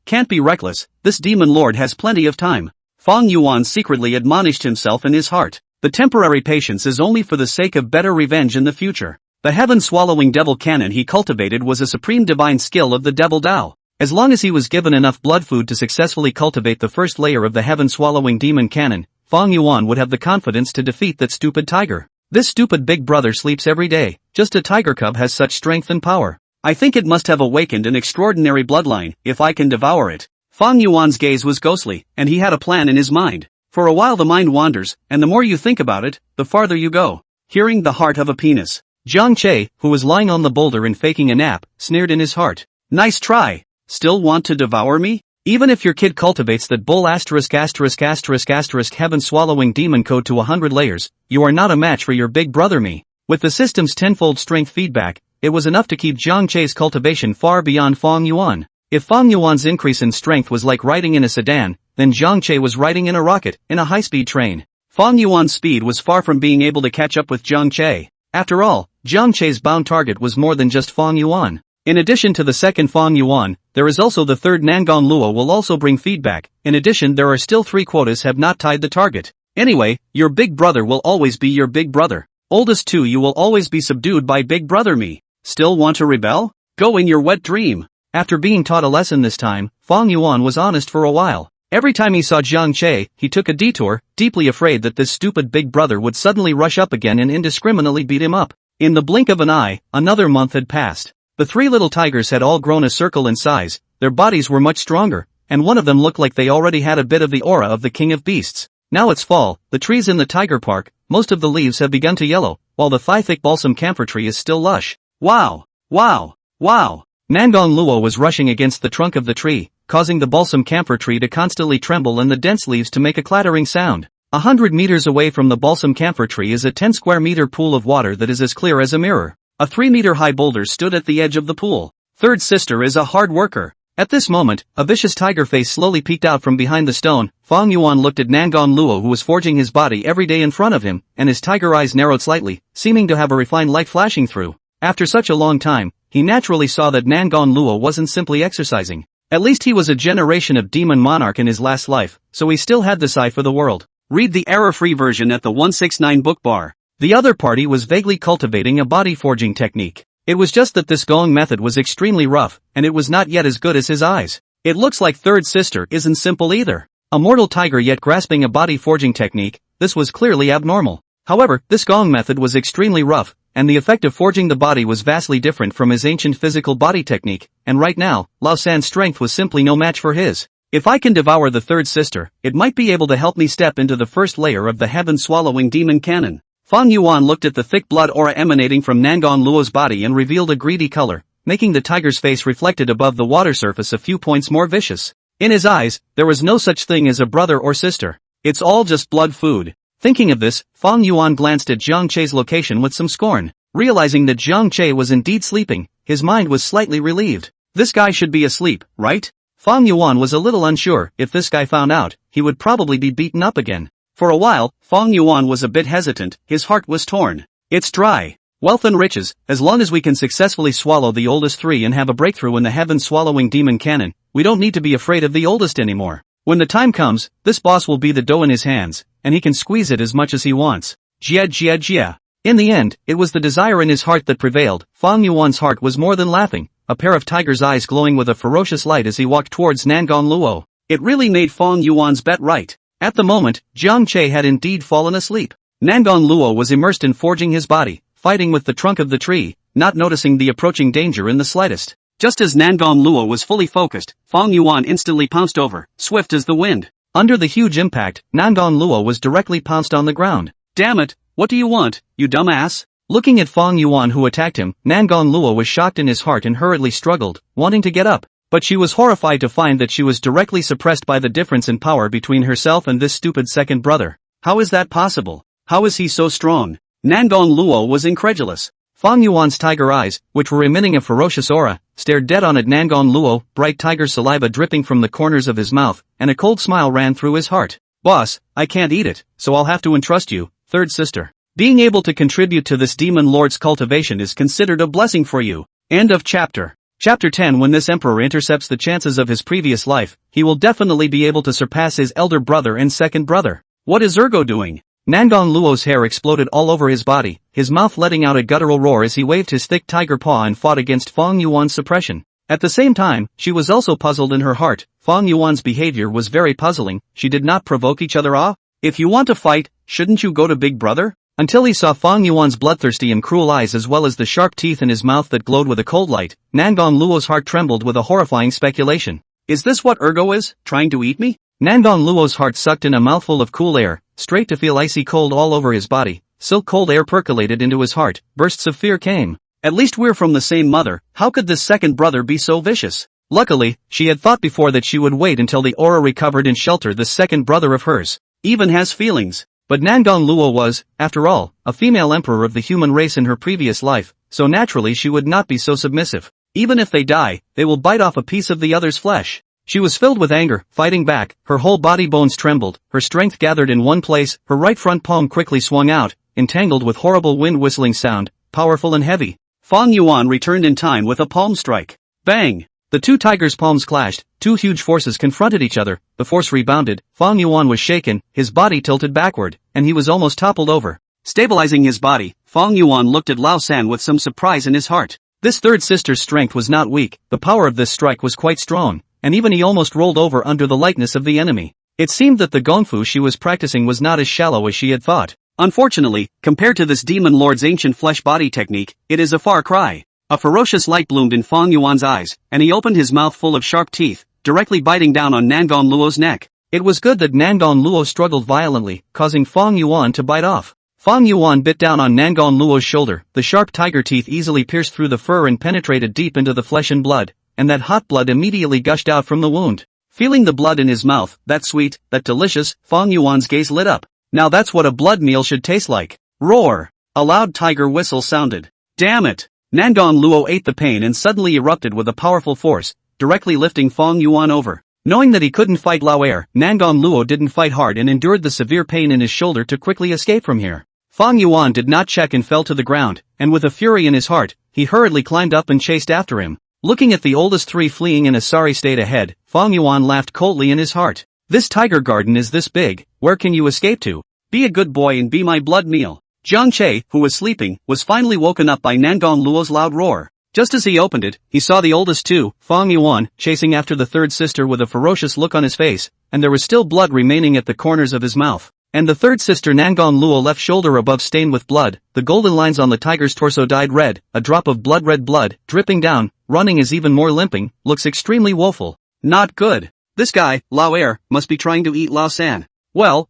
this demon lord has plenty of time. Fong Yuan secretly admonished himself in his heart. The temporary patience is only for the sake of better revenge in the future. The heaven-swallowing devil cannon he cultivated was a supreme divine skill of the devil Tao. As long as he was given enough blood food to successfully cultivate the first layer of the heaven-swallowing demon cannon, Fong Yuan would have the confidence to defeat that stupid tiger. This stupid big brother sleeps every day, just a tiger cub has such strength and power. I think it must have awakened an extraordinary bloodline, if I can devour it. Fong Yuan's gaze was ghostly, and he had a plan in his mind. For a while the mind wanders, and the more you think about it, the farther you go. Hearing the heart of a penis. Zhang Che, who was lying on the boulder and faking a nap, sneered in his heart. Nice try. Still want to devour me? Even if your kid cultivates that bull **** heaven-swallowing demon code to 100 layers, you are not a match for your big brother me. With the system's tenfold strength feedback, it was enough to keep Zhang Che's cultivation far beyond Fong Yuan. If Fong Yuan's increase in strength was like riding in a sedan, then Zhang Che was riding in a rocket, in a high-speed train. Fong Yuan's speed was far from being able to catch up with Zhang Che. After all, Zhang Che's bound target was more than just Fong Yuan. In addition to the second Fong Yuan, there is also the third Nangon Luo will also bring feedback. In addition, there are still 3 quotas have not tied the target. Anyway, your big brother will always be your big brother. Oldest 2 you will always be subdued by big brother me. Still want to rebel? Go in your wet dream. After being taught a lesson this time, Fong Yuan was honest for a while. Every time he saw Zhang Che, he took a detour, deeply afraid that this stupid big brother would suddenly rush up again and indiscriminately beat him up. In the blink of an eye, another month had passed. The 3 little tigers had all grown a circle in size, their bodies were much stronger, and one of them looked like they already had a bit of the aura of the king of beasts. Now it's fall, the trees in the tiger park, most of the leaves have begun to yellow, while the thigh-thick balsam camphor tree is still lush. Wow! Wow! Wow! Nangon Luo was rushing against the trunk of the tree, causing the balsam camphor tree to constantly tremble and the dense leaves to make a clattering sound. 100 meters away from the balsam camphor tree is a 10 square meter pool of water that is as clear as a mirror. A 3-meter-high boulder stood at the edge of the pool. Third sister is a hard worker. At this moment, a vicious tiger face slowly peeked out from behind the stone. Fong Yuan looked at Nangon Luo who was forging his body every day in front of him, and his tiger eyes narrowed slightly, seeming to have a refined light flashing through. After such a long time, he naturally saw that Nangon Luo wasn't simply exercising. At least he was a generation of demon monarch in his last life, so he still had this eye for the world. Read the error-free version at the 169 book bar. The other party was vaguely cultivating a body forging technique. It was just that this gong method was extremely rough, and it was not yet as good as his eyes. It looks like third sister isn't simple either. A mortal tiger yet grasping a body forging technique, this was clearly abnormal. However, this gong method was extremely rough, and the effect of forging the body was vastly different from his ancient physical body technique, and right now, Lao San's strength was simply no match for his. If I can devour the third sister, it might be able to help me step into the first layer of the heaven-swallowing demon cannon. Fong Yuan looked at the thick blood aura emanating from Nangon Luo's body and revealed a greedy color, making the tiger's face reflected above the water surface a few points more vicious. In his eyes, there was no such thing as a brother or sister. It's all just blood food. Thinking of this, Fong Yuan glanced at Zhang Che's location with some scorn. Realizing that Zhang Che was indeed sleeping, his mind was slightly relieved. This guy should be asleep, right? Fong Yuan was a little unsure. If this guy found out, he would probably be beaten up again. For a while, Fong Yuan was a bit hesitant, his heart was torn. It's dry. Wealth and riches, as long as we can successfully swallow the oldest 3 and have a breakthrough in the heaven-swallowing demon cannon, we don't need to be afraid of the oldest anymore. When the time comes, this boss will be the dough in his hands, and he can squeeze it as much as he wants. Jia. In the end, it was the desire in his heart that prevailed. Fong Yuan's heart was more than laughing, a pair of tiger's eyes glowing with a ferocious light as he walked towards Nangon Luo. It really made Fong Yuan's bet right. At the moment, Zhang Che had indeed fallen asleep. Nangon Luo was immersed in forging his body, fighting with the trunk of the tree, not noticing the approaching danger in the slightest. Just as Nangon Luo was fully focused, Fong Yuan instantly pounced over, swift as the wind. Under the huge impact, Nangon Luo was directly pounced on the ground. Damn it, what do you want, you dumbass? Looking at Fong Yuan who attacked him, Nangon Luo was shocked in his heart and hurriedly struggled, wanting to get up. But she was horrified to find that she was directly suppressed by the difference in power between herself and this stupid second brother. How is that possible? How is he so strong? Nangon Luo was incredulous. Fong Yuan's tiger eyes, which were emitting a ferocious aura, stared dead on at Nangon Luo, bright tiger saliva dripping from the corners of his mouth, and a cold smile ran through his heart. Boss, I can't eat it, so I'll have to entrust you, third sister. Being able to contribute to this demon lord's cultivation is considered a blessing for you. End of chapter. Chapter 10. When this emperor intercepts the chances of his previous life, he will definitely be able to surpass his elder brother and second brother. What is Ergo doing? Nangong Luo's hair exploded all over his body, his mouth letting out a guttural roar as he waved his thick tiger paw and fought against Fong Yuan's suppression. At the same time, she was also puzzled in her heart. Fong Yuan's behavior was very puzzling. She did not provoke each other. If you want to fight, shouldn't you go to Big Brother? Until he saw Fong Yuan's bloodthirsty and cruel eyes as well as the sharp teeth in his mouth that glowed with a cold light, Nangong Luo's heart trembled with a horrifying speculation. Is this what Ergo is, trying to eat me? Nangong Luo's heart sucked in a mouthful of cool air, straight to feel icy cold all over his body. Silk cold air percolated into his heart, bursts of fear came. At least we're from the same mother, how could this second brother be so vicious? Luckily, she had thought before that she would wait until the aura recovered and shelter this second brother of hers. Even has feelings. But Nangong Luo was, after all, a female emperor of the human race in her previous life, so naturally she would not be so submissive. Even if they die, they will bite off a piece of the other's flesh. She was filled with anger, fighting back, her whole body bones trembled, her strength gathered in one place, her right front palm quickly swung out, entangled with horrible wind whistling sound, powerful and heavy. Fong Yuan returned in time with a palm strike. Bang! The two tigers' palms clashed, two huge forces confronted each other, the force rebounded, Fong Yuan was shaken, his body tilted backward, and he was almost toppled over. Stabilizing his body, Fong Yuan looked at Lao San with some surprise in his heart. This third sister's strength was not weak, the power of this strike was quite strong, and even he almost rolled over under the lightness of the enemy. It seemed that the gongfu she was practicing was not as shallow as she had thought. Unfortunately, compared to this demon lord's ancient flesh body technique, it is a far cry. A ferocious light bloomed in Fong Yuan's eyes, and he opened his mouth full of sharp teeth, directly biting down on Nangong Luo's neck. It was good that Nangong Luo struggled violently, causing Fong Yuan to bite off. Fong Yuan bit down on Nangong Luo's shoulder, the sharp tiger teeth easily pierced through the fur and penetrated deep into the flesh and blood, and that hot blood immediately gushed out from the wound. Feeling the blood in his mouth, that sweet, that delicious, Fong Yuan's gaze lit up. Now that's what a blood meal should taste like. Roar! A loud tiger whistle sounded. Damn it! Nangong Luo ate the pain and suddenly erupted with a powerful force, directly lifting Fong Yuan over. Knowing that he couldn't fight Lao Er, Nangong Luo didn't fight hard and endured the severe pain in his shoulder to quickly escape from here. Fong Yuan did not check and fell to the ground, and with a fury in his heart, he hurriedly climbed up and chased after him. Looking at the oldest three fleeing in a sorry state ahead, Fong Yuan laughed coldly in his heart. This tiger garden is this big, where can you escape to? Be a good boy and be my blood meal. Jiang Che, who was sleeping, was finally woken up by Nangong Luo's loud roar. Just as he opened it, he saw the oldest two, Fong Yuan, chasing after the third sister with a ferocious look on his face, and there was still blood remaining at the corners of his mouth. And the third sister Nangong Luo left shoulder above stained with blood, the golden lines on the tiger's torso dyed red, a drop of red blood, dripping down, running is even more limping, looks extremely woeful. Not good. This guy, Lao Er, must be trying to eat Lao San. Well,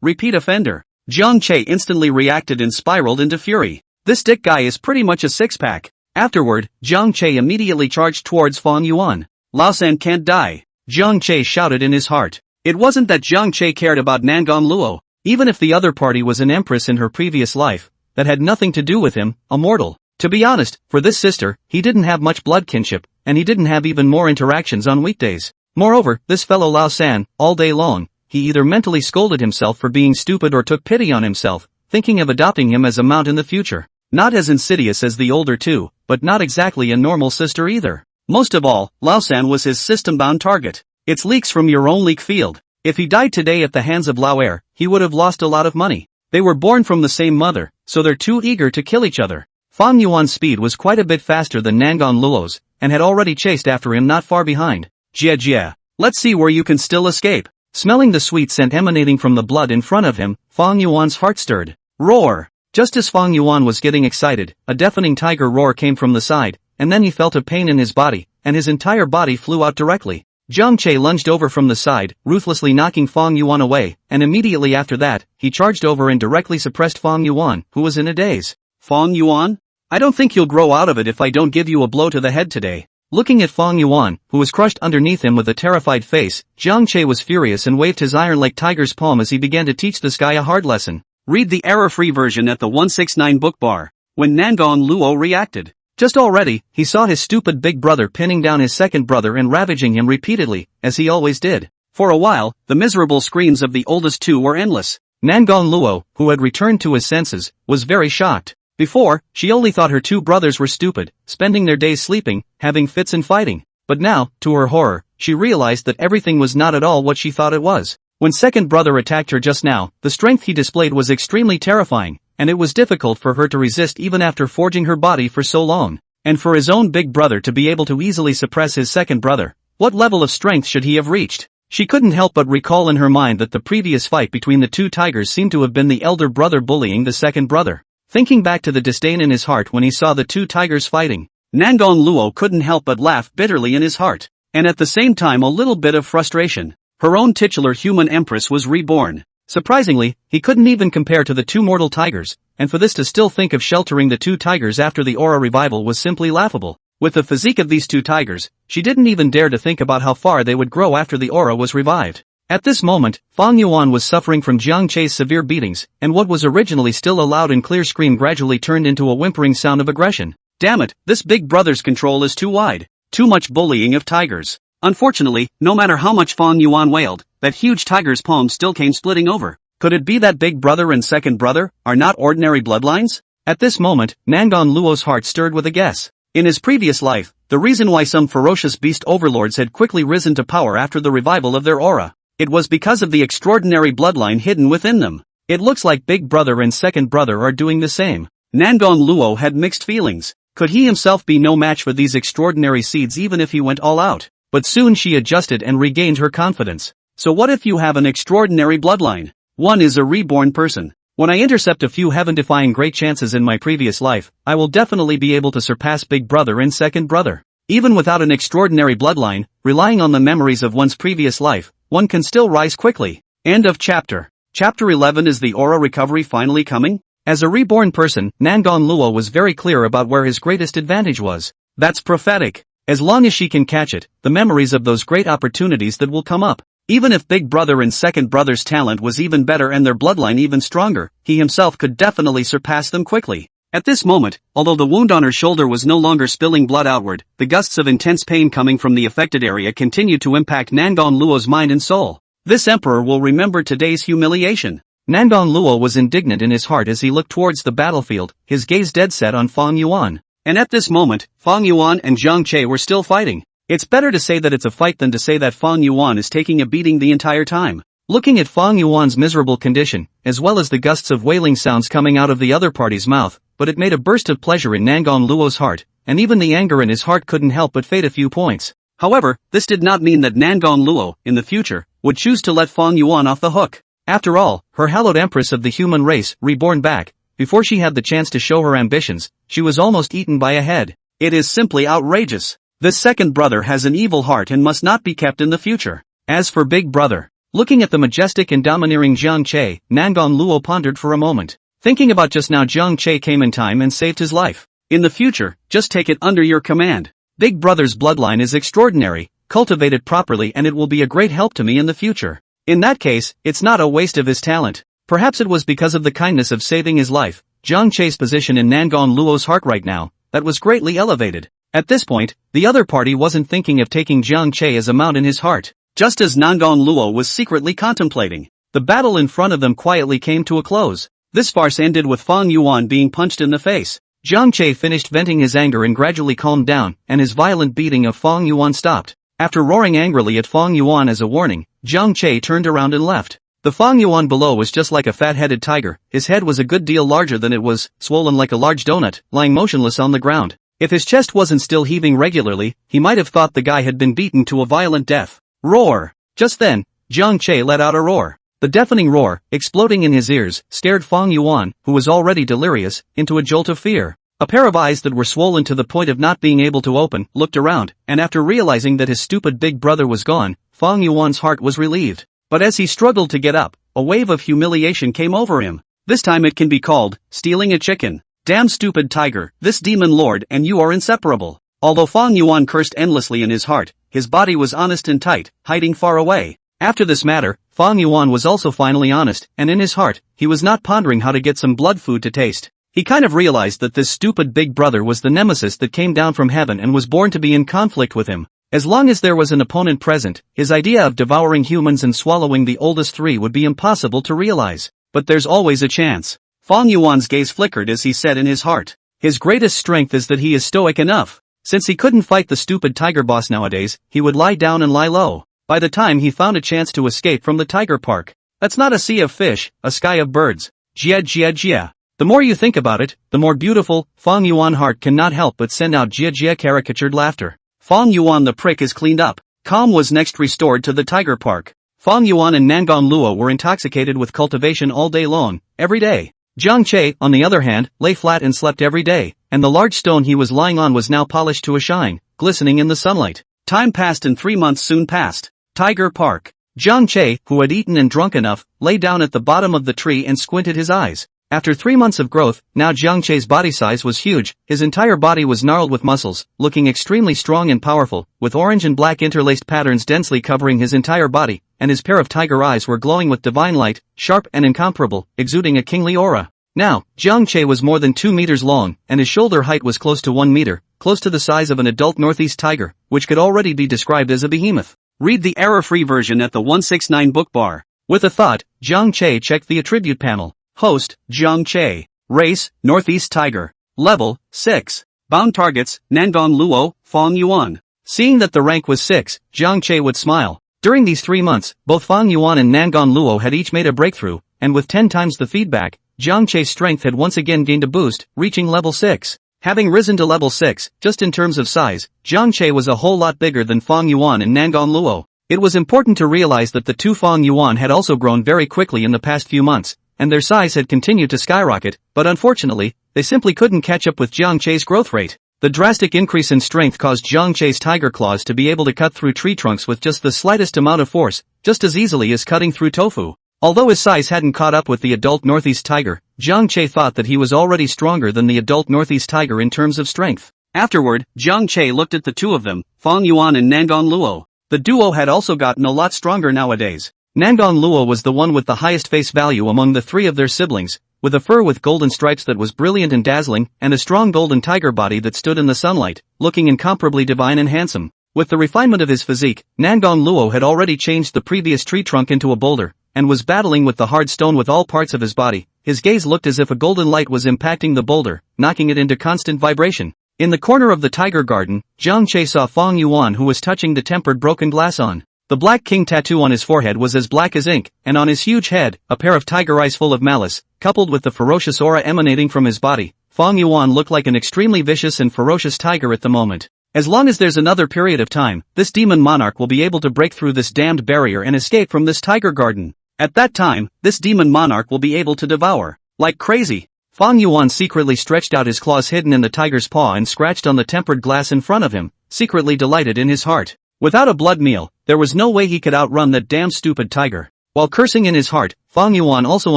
repeat offender. Jiang Che instantly reacted and spiraled into fury. This dick guy is pretty much a six-pack. Afterward, Jiang Che immediately charged towards Fong Yuan. Lao San can't die. Jiang Che shouted in his heart. It wasn't that Jiang Che cared about Nangong Luo. Even if the other party was an empress in her previous life, that had nothing to do with him, a mortal. To be honest, for this sister, he didn't have much blood kinship, and he didn't have even more interactions on weekdays. Moreover, this fellow Lao San, all day long, he either mentally scolded himself for being stupid or took pity on himself, thinking of adopting him as a mount in the future. Not as insidious as the older two, but not exactly a normal sister either. Most of all, Lao San was his system-bound target. It's leaks from your own leak field. If he died today at the hands of Lao Er, he would have lost a lot of money. They were born from the same mother, so they're too eager to kill each other. Fong Yuan's speed was quite a bit faster than Nangong Luo's, and had already chased after him not far behind. Jia, let's see where you can still escape. Smelling the sweet scent emanating from the blood in front of him, Fong Yuan's heart stirred. Roar! Just as Fong Yuan was getting excited, a deafening tiger roar came from the side, and then he felt a pain in his body, and his entire body flew out directly. Jiang Che lunged over from the side, ruthlessly knocking Fong Yuan away, and immediately after that, he charged over and directly suppressed Fong Yuan, who was in a daze. Fong Yuan? I don't think you'll grow out of it if I don't give you a blow to the head today. Looking at Fong Yuan, who was crushed underneath him with a terrified face, Jiang Che was furious and waved his iron like tiger's palm as he began to teach this guy a hard lesson. Read the error-free version at the 169 book bar. When Nangong Luo reacted. Just already, he saw his stupid big brother pinning down his second brother and ravaging him repeatedly, as he always did. For a while, the miserable screams of the oldest two were endless. Nangon Luo, who had returned to his senses, was very shocked. Before, she only thought her two brothers were stupid, spending their days sleeping, having fits and fighting. But now, to her horror, she realized that everything was not at all what she thought it was. When second brother attacked her just now, the strength he displayed was extremely terrifying, and it was difficult for her to resist even after forging her body for so long. And for his own big brother to be able to easily suppress his second brother, what level of strength should he have reached? She couldn't help but recall in her mind that the previous fight between the two tigers seemed to have been the elder brother bullying the second brother. Thinking back to the disdain in his heart when he saw the two tigers fighting, Nangon Luo couldn't help but laugh bitterly in his heart, and at the same time a little bit of frustration. Her own titular human empress was reborn. Surprisingly, he couldn't even compare to the two mortal tigers, and for this to still think of sheltering the two tigers after the aura revival was simply laughable. With the physique of these two tigers, she didn't even dare to think about how far they would grow after the aura was revived. At this moment, Fong Yuan was suffering from Jiang Che's severe beatings, and what was originally still a loud and clear scream gradually turned into a whimpering sound of aggression. Damn it, this big brother's control is too wide. Too much bullying of tigers. Unfortunately, no matter how much Fong Yuan wailed, that huge tiger's palm still came splitting over. Could it be that big brother and second brother are not ordinary bloodlines? At this moment, Nangon Luo's heart stirred with a guess. In his previous life, the reason why some ferocious beast overlords had quickly risen to power after the revival of their aura, it was because of the extraordinary bloodline hidden within them. It looks like big brother and second brother are doing the same. Nangon Luo had mixed feelings. Could he himself be no match for these extraordinary seeds even if he went all out? But soon she adjusted and regained her confidence. So what if you have an extraordinary bloodline? One is a reborn person. When I intercept a few heaven-defying great chances in my previous life, I will definitely be able to surpass big brother and second brother. Even without an extraordinary bloodline, relying on the memories of one's previous life, one can still rise quickly. End of chapter. Chapter 11. Is the aura recovery finally coming? As a reborn person, Nangon Luo was very clear about where his greatest advantage was. That's prophetic. As long as she can catch it, the memories of those great opportunities that will come up. Even if big brother and second brother's talent was even better and their bloodline even stronger, he himself could definitely surpass them quickly. At this moment, although the wound on her shoulder was no longer spilling blood outward, the gusts of intense pain coming from the affected area continued to impact Nangon Luo's mind and soul. This emperor will remember today's humiliation. Nangon Luo was indignant in his heart as he looked towards the battlefield, his gaze dead set on Fong Yuan. And at this moment, Fong Yuan and Jiang Che were still fighting. It's better to say that it's a fight than to say that Fong Yuan is taking a beating the entire time. Looking at Fong Yuan's miserable condition, as well as the gusts of wailing sounds coming out of the other party's mouth, but it made a burst of pleasure in Nangon Luo's heart, and even the anger in his heart couldn't help but fade a few points. However, this did not mean that Nangon Luo, in the future, would choose to let Fong Yuan off the hook. After all, her hallowed empress of the human race, reborn back, before she had the chance to show her ambitions, she was almost eaten by a head. It is simply outrageous. This second brother has an evil heart and must not be kept in the future. As for big brother, looking at the majestic and domineering Jiang Che, Nangon Luo pondered for a moment. Thinking about just now, Jiang Che came in time and saved his life. In the future, just take it under your command. Big brother's bloodline is extraordinary, cultivate it properly and it will be a great help to me in the future. In that case, it's not a waste of his talent. Perhaps it was because of the kindness of saving his life, Jiang Che's position in Nangon Luo's heart right now, that was greatly elevated. At this point, the other party wasn't thinking of taking Jiang Che as a mount in his heart. Just as Nangon Luo was secretly contemplating, the battle in front of them quietly came to a close. This farce ended with Fong Yuan being punched in the face. Jiang Che finished venting his anger and gradually calmed down, and his violent beating of Fong Yuan stopped. After roaring angrily at Fong Yuan as a warning, Jiang Che turned around and left. The Fong Yuan below was just like a fat-headed tiger. His head was a good deal larger than it was, swollen like a large donut, lying motionless on the ground. If his chest wasn't still heaving regularly, he might have thought the guy had been beaten to a violent death. Roar! Just then, Jiang Che let out a roar. The deafening roar, exploding in his ears, scared Fong Yuan, who was already delirious, into a jolt of fear. A pair of eyes that were swollen to the point of not being able to open, looked around, and after realizing that his stupid big brother was gone, Fong Yuan's heart was relieved. But as he struggled to get up, a wave of humiliation came over him. This time it can be called stealing a chicken. Damn stupid tiger, this demon lord and you are inseparable. Although Fong Yuan cursed endlessly in his heart, his body was honest and tight, hiding far away. After this matter, Fong Yuan was also finally honest, and in his heart, he was not pondering how to get some blood food to taste. He kind of realized that this stupid big brother was the nemesis that came down from heaven and was born to be in conflict with him. As long as there was an opponent present, his idea of devouring humans and swallowing the oldest three would be impossible to realize. but there's always a chance. Fong Yuan's gaze flickered as he said in his heart. His greatest strength is that he is stoic enough. Since he couldn't fight the stupid tiger boss nowadays, he would lie down and lie low. By the time he found a chance to escape from the tiger park. That's not a sea of fish, a sky of birds. Jia jia jia. The more you think about it, the more beautiful. Fong Yuan heart cannot help but send out jia jia caricatured laughter. Fong Yuan the prick is cleaned up. Calm was next restored to the tiger park. Fong Yuan and Nangang Luo were intoxicated with cultivation all day long, every day. Jiang Che, on the other hand, lay flat and slept every day, and the large stone he was lying on was now polished to a shine, glistening in the sunlight. Time passed and 3 months soon passed. Tiger Park. Jiang Che, who had eaten and drunk enough, lay down at the bottom of the tree and squinted his eyes. After 3 months of growth, now Jiang Che's body size was huge, his entire body was gnarled with muscles, looking extremely strong and powerful, with orange and black interlaced patterns densely covering his entire body, and his pair of tiger eyes were glowing with divine light, sharp and incomparable, exuding a kingly aura. Now, Jiang Che was more than 2 meters long, and his shoulder height was close to 1 meter, close to the size of an adult northeast tiger, which could already be described as a behemoth. Read the error-free version at the 169 book bar. With a thought, Jiang Che checked the attribute panel. Host, Jiang Che. Race, Northeast Tiger. Level, 6. Bound targets, Nangang Luo, Fong Yuan. Seeing that the rank was 6, Jiang Che would smile. During these 3 months, both Fong Yuan and Nangang Luo had each made a breakthrough, and with 10 times the feedback, Jiang Che's strength had once again gained a boost, reaching level 6. Having risen to level 6, just in terms of size, Jiang Che was a whole lot bigger than Fong Yuan and Nangang Luo. It was important to realize that the two Fong Yuan had also grown very quickly in the past few months, and their size had continued to skyrocket, but unfortunately, they simply couldn't catch up with Jiang Che's growth rate. The drastic increase in strength caused Jiang Che's tiger claws to be able to cut through tree trunks with just the slightest amount of force, just as easily as cutting through tofu. Although his size hadn't caught up with the adult northeast tiger, Jiang Che thought that he was already stronger than the adult northeast tiger in terms of strength. Afterward, Jiang Che looked at the two of them, Fong Yuan and Nangang Luo. The duo had also gotten a lot stronger nowadays. Nangang Luo was the one with the highest face value among the 3 of their siblings, with a fur with golden stripes that was brilliant and dazzling, and a strong golden tiger body that stood in the sunlight, looking incomparably divine and handsome. With the refinement of his physique, Nangang Luo had already changed the previous tree trunk into a boulder, and was battling with the hard stone with all parts of his body. His gaze looked as if a golden light was impacting the boulder, knocking it into constant vibration. In the corner of the tiger garden, Jiang Che saw Fong Yuan who was touching the tempered broken glass on. The Black King tattoo on his forehead was as black as ink, and on his huge head, a pair of tiger eyes full of malice, coupled with the ferocious aura emanating from his body. Fong Yuan looked like an extremely vicious and ferocious tiger at the moment. As long as there's another period of time, this demon monarch will be able to break through this damned barrier and escape from this tiger garden. At that time, this demon monarch will be able to devour, like crazy. Fong Yuan secretly stretched out his claws hidden in the tiger's paw and scratched on the tempered glass in front of him, secretly delighted in his heart. Without a blood meal, there was no way he could outrun that damn stupid tiger. While cursing in his heart, Fong Yuan also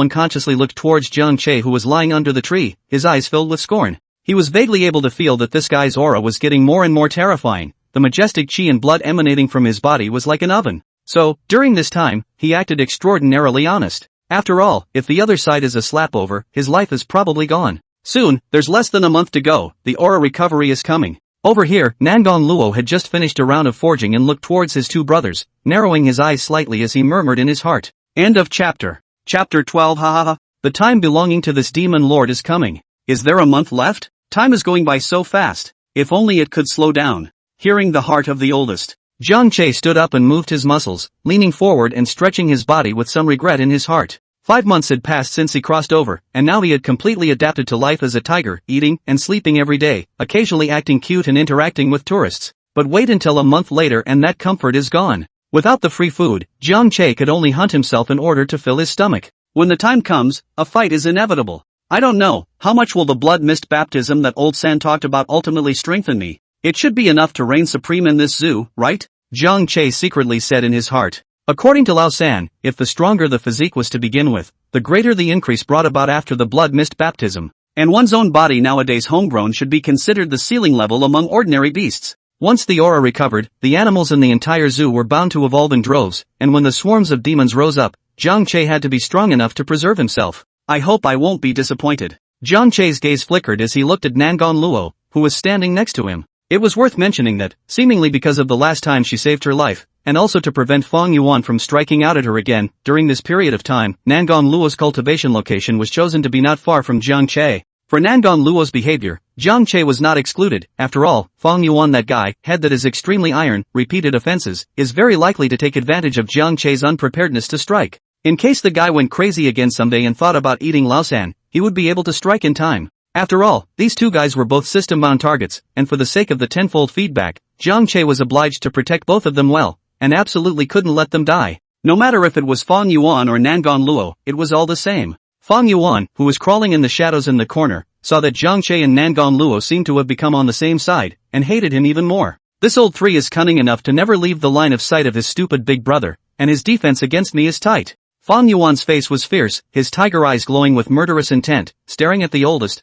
unconsciously looked towards Jiang Che who was lying under the tree, his eyes filled with scorn. He was vaguely able to feel that this guy's aura was getting more and more terrifying. The majestic chi and blood emanating from his body was like an oven. So, during this time, he acted extraordinarily honest. After all, if the other side is a slapover, his life is probably gone. Soon, there's less than a month to go, the aura recovery is coming. Over here, Nangang Luo had just finished a round of forging and looked towards his two brothers, narrowing his eyes slightly as he murmured in his heart. End of chapter. Chapter 12. Ha ha ha. The time belonging to this demon lord is coming. Is there a month left? Time is going by so fast. If only it could slow down. Hearing the heart of the oldest. Jiang Che stood up and moved his muscles, leaning forward and stretching his body with some regret in his heart. 5 months had passed since he crossed over, and now he had completely adapted to life as a tiger, eating and sleeping every day, occasionally acting cute and interacting with tourists. But wait until a month later and that comfort is gone. Without the free food, Jiang Che could only hunt himself in order to fill his stomach. When the time comes, a fight is inevitable. I don't know, how much will the blood mist baptism that old San talked about ultimately strengthen me? It should be enough to reign supreme in this zoo, right? Jiang Che secretly said in his heart. According to Lao San, if the stronger the physique was to begin with, the greater the increase brought about after the blood mist baptism. And one's own body nowadays homegrown should be considered the ceiling level among ordinary beasts. Once the aura recovered, the animals in the entire zoo were bound to evolve in droves, and when the swarms of demons rose up, Jiang Che had to be strong enough to preserve himself. I hope I won't be disappointed. Jiang Che's gaze flickered as he looked at Nangang Luo, who was standing next to him. It was worth mentioning that, seemingly because of the last time she saved her life, and also to prevent Fong Yuan from striking out at her again. During this period of time, Nangon Luo's cultivation location was chosen to be not far from Jiangche. For Nangon Luo's behavior, Jiangche was not excluded. After all, Fong Yuan, that guy, head that is extremely iron, repeated offenses, is very likely to take advantage of Jiangche's unpreparedness to strike. In case the guy went crazy again someday and thought about eating Laosan, he would be able to strike in time. After all, these two guys were both system-bound targets, and for the sake of the tenfold feedback, Jiangche was obliged to protect both of them well, and absolutely couldn't let them die. No matter if it was Fong Yuan or Nangon Luo, it was all the same. Fong Yuan, who was crawling in the shadows in the corner, saw that Jiangche and Nangon Luo seemed to have become on the same side, and hated him even more. This old three is cunning enough to never leave the line of sight of his stupid big brother, and his defense against me is tight. Fong Yuan's face was fierce, his tiger eyes glowing with murderous intent, staring at the oldest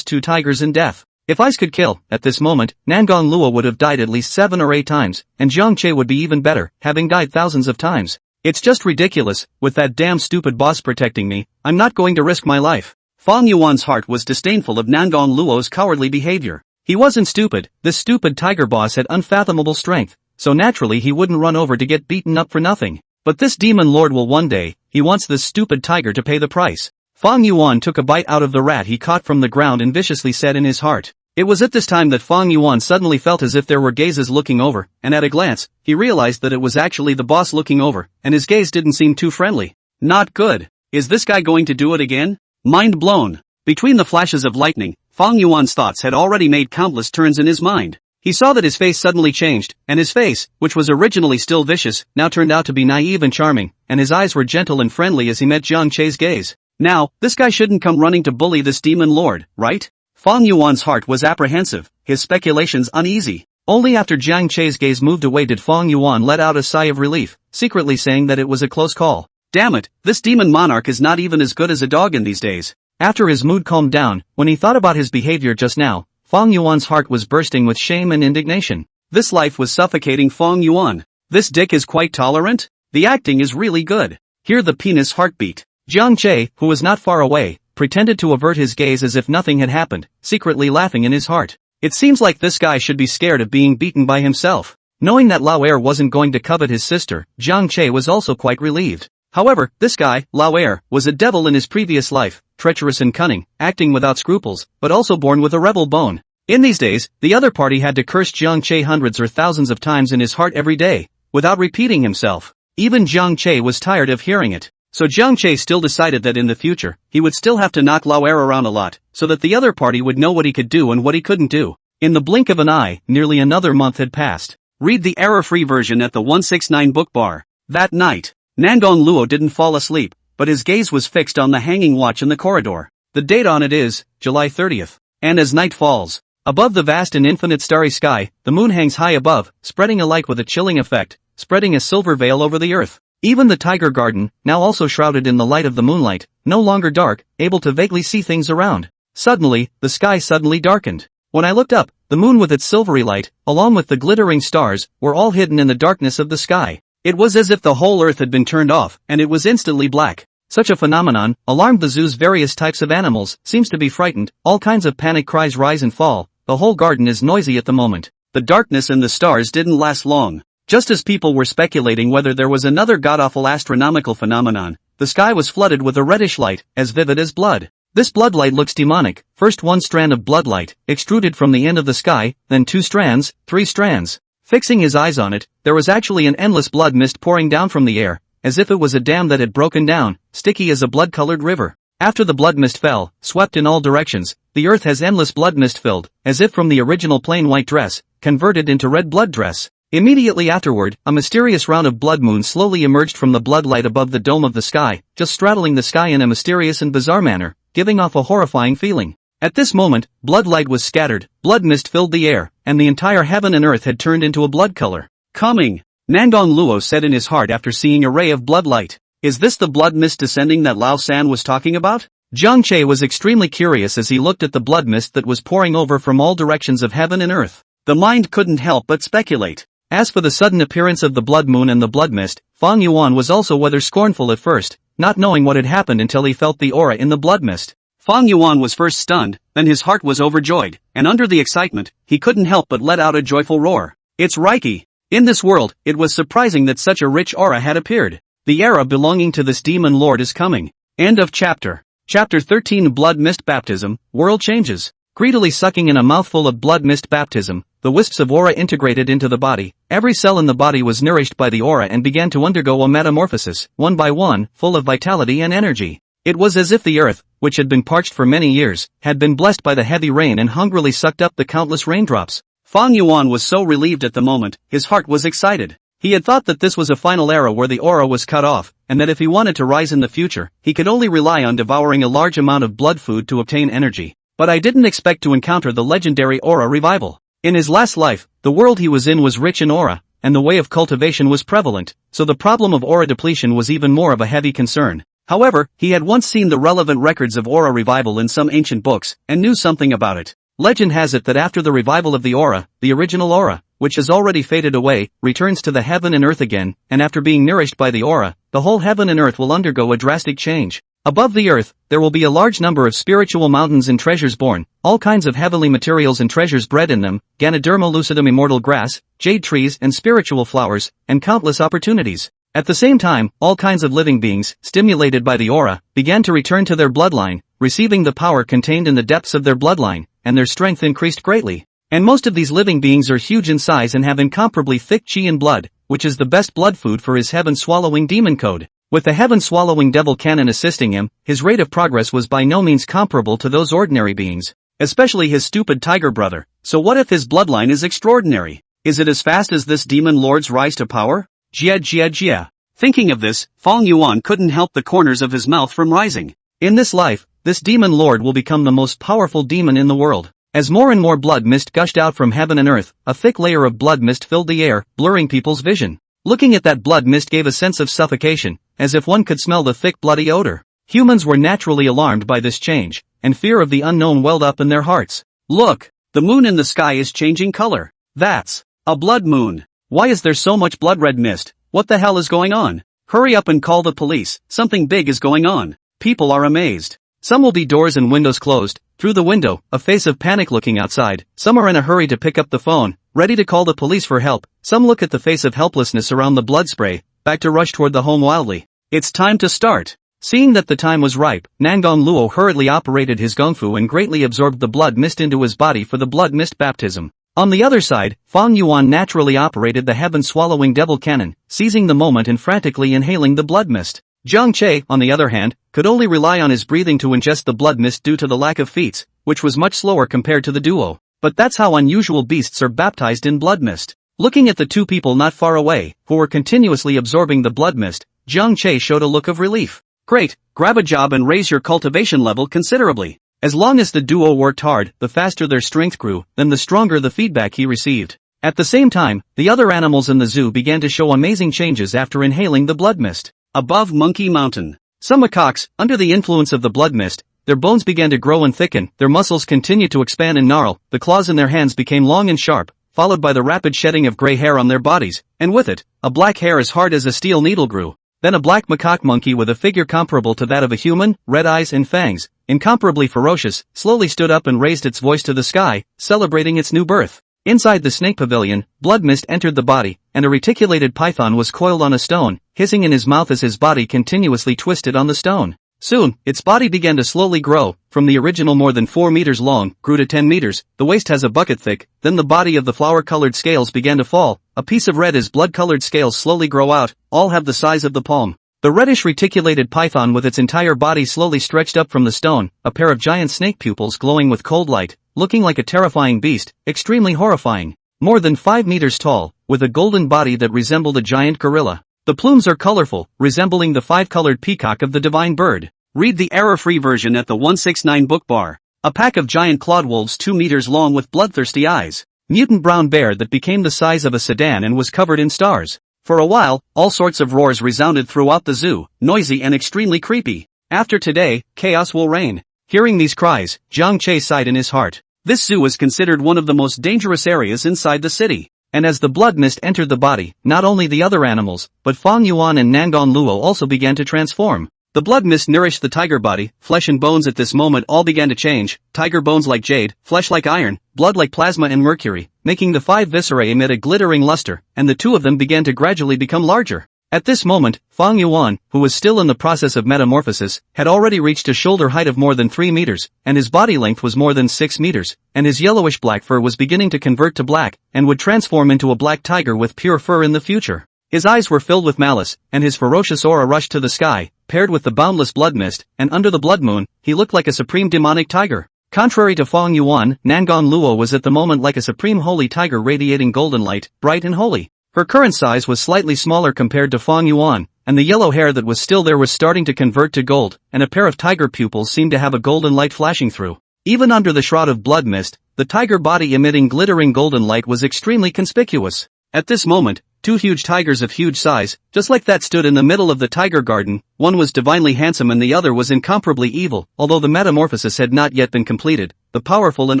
two tigers in death. If ice could kill, at this moment, Nangon Luo would have died at least 7 or 8 times, and Jiangche would be even better, having died thousands of times. It's just ridiculous, with that damn stupid boss protecting me, I'm not going to risk my life. Fong Yuan's heart was disdainful of Nangon Luo's cowardly behavior. He wasn't stupid, this stupid tiger boss had unfathomable strength, so naturally he wouldn't run over to get beaten up for nothing. But this demon lord will one day, he wants this stupid tiger to pay the price. Fong Yuan took a bite out of the rat he caught from the ground and viciously said in his heart. It was at this time that Fong Yuan suddenly felt as if there were gazes looking over, and at a glance, he realized that it was actually the boss looking over, and his gaze didn't seem too friendly. Not good. Is this guy going to do it again? Mind blown. Between the flashes of lightning, Fong Yuan's thoughts had already made countless turns in his mind. He saw that his face suddenly changed, and his face, which was originally still vicious, now turned out to be naive and charming, and his eyes were gentle and friendly as he met Jiangche's gaze. Now, this guy shouldn't come running to bully this demon lord, right? Fong Yuan's heart was apprehensive, his speculations uneasy. Only after Jiangche's gaze moved away did Fong Yuan let out a sigh of relief, secretly saying that it was a close call. Damn it, this demon monarch is not even as good as a dog in these days. After his mood calmed down, when he thought about his behavior just now, Fong Yuan's heart was bursting with shame and indignation. This life was suffocating Fong Yuan. This dick is quite tolerant? The acting is really good. Hear the penis heartbeat. Jiangche, who was not far away, pretended to avert his gaze as if nothing had happened, secretly laughing in his heart. It seems like this guy should be scared of being beaten by himself. Knowing that Lao Er wasn't going to covet his sister, Jiangche was also quite relieved. However, this guy, Lao Er, was a devil in his previous life, treacherous and cunning, acting without scruples, but also born with a rebel bone. In these days, the other party had to curse Jiangche hundreds or thousands of times in his heart every day, without repeating himself. Even Jiangche was tired of hearing it. So Jiangche still decided that in the future, he would still have to knock Lao Er around a lot, so that the other party would know what he could do and what he couldn't do. In the blink of an eye, nearly another month had passed. Read the error-free version at the 169 book bar. That night, Nangon Luo didn't fall asleep, but his gaze was fixed on the hanging watch in the corridor. The date on it is July 30th. And as night falls, above the vast and infinite starry sky, the moon hangs high above, spreading a light with a chilling effect, spreading a silver veil over the earth. Even the tiger garden, now also shrouded in the light of the moonlight, no longer dark, able to vaguely see things around. Suddenly, the sky suddenly darkened. When I looked up, the moon with its silvery light, along with the glittering stars, were all hidden in the darkness of the sky. It was as if the whole earth had been turned off, and it was instantly black. Such a phenomenon alarmed the zoo's various types of animals, seems to be frightened, all kinds of panic cries rise and fall, the whole garden is noisy at the moment. The darkness and the stars didn't last long. Just as people were speculating whether there was another god-awful astronomical phenomenon, the sky was flooded with a reddish light, as vivid as blood. This blood light looks demonic, first one strand of blood light, extruded from the end of the sky, then 2 strands, 3 strands. Fixing his eyes on it, there was actually an endless blood mist pouring down from the air, as if it was a dam that had broken down, sticky as a blood-colored river. After the blood mist fell, swept in all directions, the earth has endless blood mist filled, as if from the original plain white dress, converted into red blood dress. Immediately afterward, a mysterious round of blood moon slowly emerged from the blood light above the dome of the sky, just straddling the sky in a mysterious and bizarre manner, giving off a horrifying feeling. At this moment, blood light was scattered, blood mist filled the air, and the entire heaven and earth had turned into a blood color. Coming! Nangon Luo said in his heart after seeing a ray of blood light. Is this the blood mist descending that Lao San was talking about? Jiangche was extremely curious as he looked at the blood mist that was pouring over from all directions of heaven and earth. The mind couldn't help but speculate. As for the sudden appearance of the blood moon and the blood mist, Fong Yuan was also rather scornful at first, not knowing what had happened until he felt the aura in the blood mist. Fong Yuan was first stunned, then his heart was overjoyed, and under the excitement, he couldn't help but let out a joyful roar. It's Reiki! In this world, it was surprising that such a rich aura had appeared. The era belonging to this demon lord is coming. End of chapter. Chapter 13 Blood Mist Baptism, World Changes. Greedily sucking in a mouthful of blood mist baptism, the wisps of aura integrated into the body. Every cell in the body was nourished by the aura and began to undergo a metamorphosis, one by one, full of vitality and energy. It was as if the earth, which had been parched for many years, had been blessed by the heavy rain and hungrily sucked up the countless raindrops. Fong Yuan was so relieved at the moment, his heart was excited. He had thought that this was a final era where the aura was cut off, and that if he wanted to rise in the future, he could only rely on devouring a large amount of blood food to obtain energy. But I didn't expect to encounter the legendary aura revival. In his last life, the world he was in was rich in aura, and the way of cultivation was prevalent, so the problem of aura depletion was even more of a heavy concern. However, he had once seen the relevant records of aura revival in some ancient books, and knew something about it. Legend has it that after the revival of the aura, the original aura, which has already faded away, returns to the heaven and earth again, and after being nourished by the aura, the whole heaven and earth will undergo a drastic change. Above the earth, there will be a large number of spiritual mountains and treasures born, all kinds of heavenly materials and treasures bred in them, Ganoderma lucidum immortal grass, jade trees and spiritual flowers, and countless opportunities. At the same time, all kinds of living beings, stimulated by the aura, began to return to their bloodline, receiving the power contained in the depths of their bloodline, and their strength increased greatly. And most of these living beings are huge in size and have incomparably thick chi and blood, which is the best blood food for his heaven-swallowing demon code. With the heaven-swallowing devil cannon assisting him, his rate of progress was by no means comparable to those ordinary beings, especially his stupid tiger brother. So what if his bloodline is extraordinary? Is it as fast as this demon lord's rise to power? Jia. Thinking of this, Fong Yuan couldn't help the corners of his mouth from rising. In this life, this demon lord will become the most powerful demon in the world. As more and more blood mist gushed out from heaven and earth, a thick layer of blood mist filled the air, blurring people's vision. Looking at that blood mist gave a sense of suffocation, as if one could smell the thick bloody odor. Humans were naturally alarmed by this change, and fear of the unknown welled up in their hearts. Look! The moon in the sky is changing color. That's a blood moon. Why is there so much blood red mist? What the hell is going on? Hurry up and call the police, something big is going on. People are amazed. Some will be doors and windows closed. Through the window, a face of panic looking outside. Some are in a hurry to pick up the phone, ready to call the police for help. Some look at the face of helplessness around the blood spray, back to rush toward the home wildly. It's time to start. Seeing that the time was ripe, Nangong Luo hurriedly operated his gongfu and greatly absorbed the blood mist into his body for the blood mist baptism. On the other side, Fong Yuan naturally operated the heaven-swallowing devil cannon, seizing the moment and frantically inhaling the blood mist. Zhang Che, on the other hand, could only rely on his breathing to ingest the blood mist due to the lack of feats, which was much slower compared to the duo. But that's how unusual beasts are baptized in blood mist. Looking at the two people not far away, who were continuously absorbing the blood mist, Zhang Che showed a look of relief. Great, grab a job and raise your cultivation level considerably. As long as the duo worked hard, the faster their strength grew, then the stronger the feedback he received. At the same time, the other animals in the zoo began to show amazing changes after inhaling the blood mist. Above Monkey Mountain, some macaques, under the influence of the blood mist, their bones began to grow and thicken, their muscles continued to expand and gnarl, the claws in their hands became long and sharp, followed by the rapid shedding of gray hair on their bodies, and with it, a black hair as hard as a steel needle grew. Then a black macaque monkey with a figure comparable to that of a human, red eyes and fangs, incomparably ferocious, slowly stood up and raised its voice to the sky, celebrating its new birth. Inside the snake pavilion, blood mist entered the body, and a reticulated python was coiled on a stone, hissing in his mouth as his body continuously twisted on the stone. Soon, its body began to slowly grow, from the original more than 4 meters long, grew to 10 meters, the waist has a bucket thick, then the body of the flower-colored scales began to fall, a piece of red as blood-colored scales slowly grow out, all have the size of the palm. The reddish reticulated python with its entire body slowly stretched up from the stone, a pair of giant snake pupils glowing with cold light, looking like a terrifying beast, extremely horrifying. More than 5 meters tall, with a golden body that resembled a giant gorilla. The plumes are colorful, resembling the 5-colored peacock of the divine bird. Read the error-free version at the 169 book bar. A pack of giant clawed wolves 2 meters long with bloodthirsty eyes. Mutant brown bear that became the size of a sedan and was covered in stars. For a while, all sorts of roars resounded throughout the zoo, noisy and extremely creepy. After today, chaos will reign. Hearing these cries, Zhang Che sighed in his heart. This zoo is considered one of the most dangerous areas inside the city. And as the blood mist entered the body, not only the other animals, but Fong Yuan and Nangong Luo also began to transform. The blood mist nourished the tiger body, flesh and bones at this moment all began to change, tiger bones like jade, flesh like iron, blood like plasma and mercury, making the 5 viscerae emit a glittering luster, and the 2 of them began to gradually become larger. At this moment, Fong Yuan, who was still in the process of metamorphosis, had already reached a shoulder height of more than 3 meters, and his body length was more than 6 meters, and his yellowish-black fur was beginning to convert to black, and would transform into a black tiger with pure fur in the future. His eyes were filled with malice, and his ferocious aura rushed to the sky, paired with the boundless blood mist, and under the blood moon, he looked like a supreme demonic tiger. Contrary to Fong Yuan, Nangon Luo was at the moment like a supreme holy tiger radiating golden light, bright and holy. Her current size was slightly smaller compared to Fong Yuan, and the yellow hair that was still there was starting to convert to gold, and a pair of tiger pupils seemed to have a golden light flashing through. Even under the shroud of blood mist, the tiger body emitting glittering golden light was extremely conspicuous. At this moment, 2 huge tigers of huge size, just like that, stood in the middle of the tiger garden. One was divinely handsome and the other was incomparably evil. Although the metamorphosis had not yet been completed, the powerful and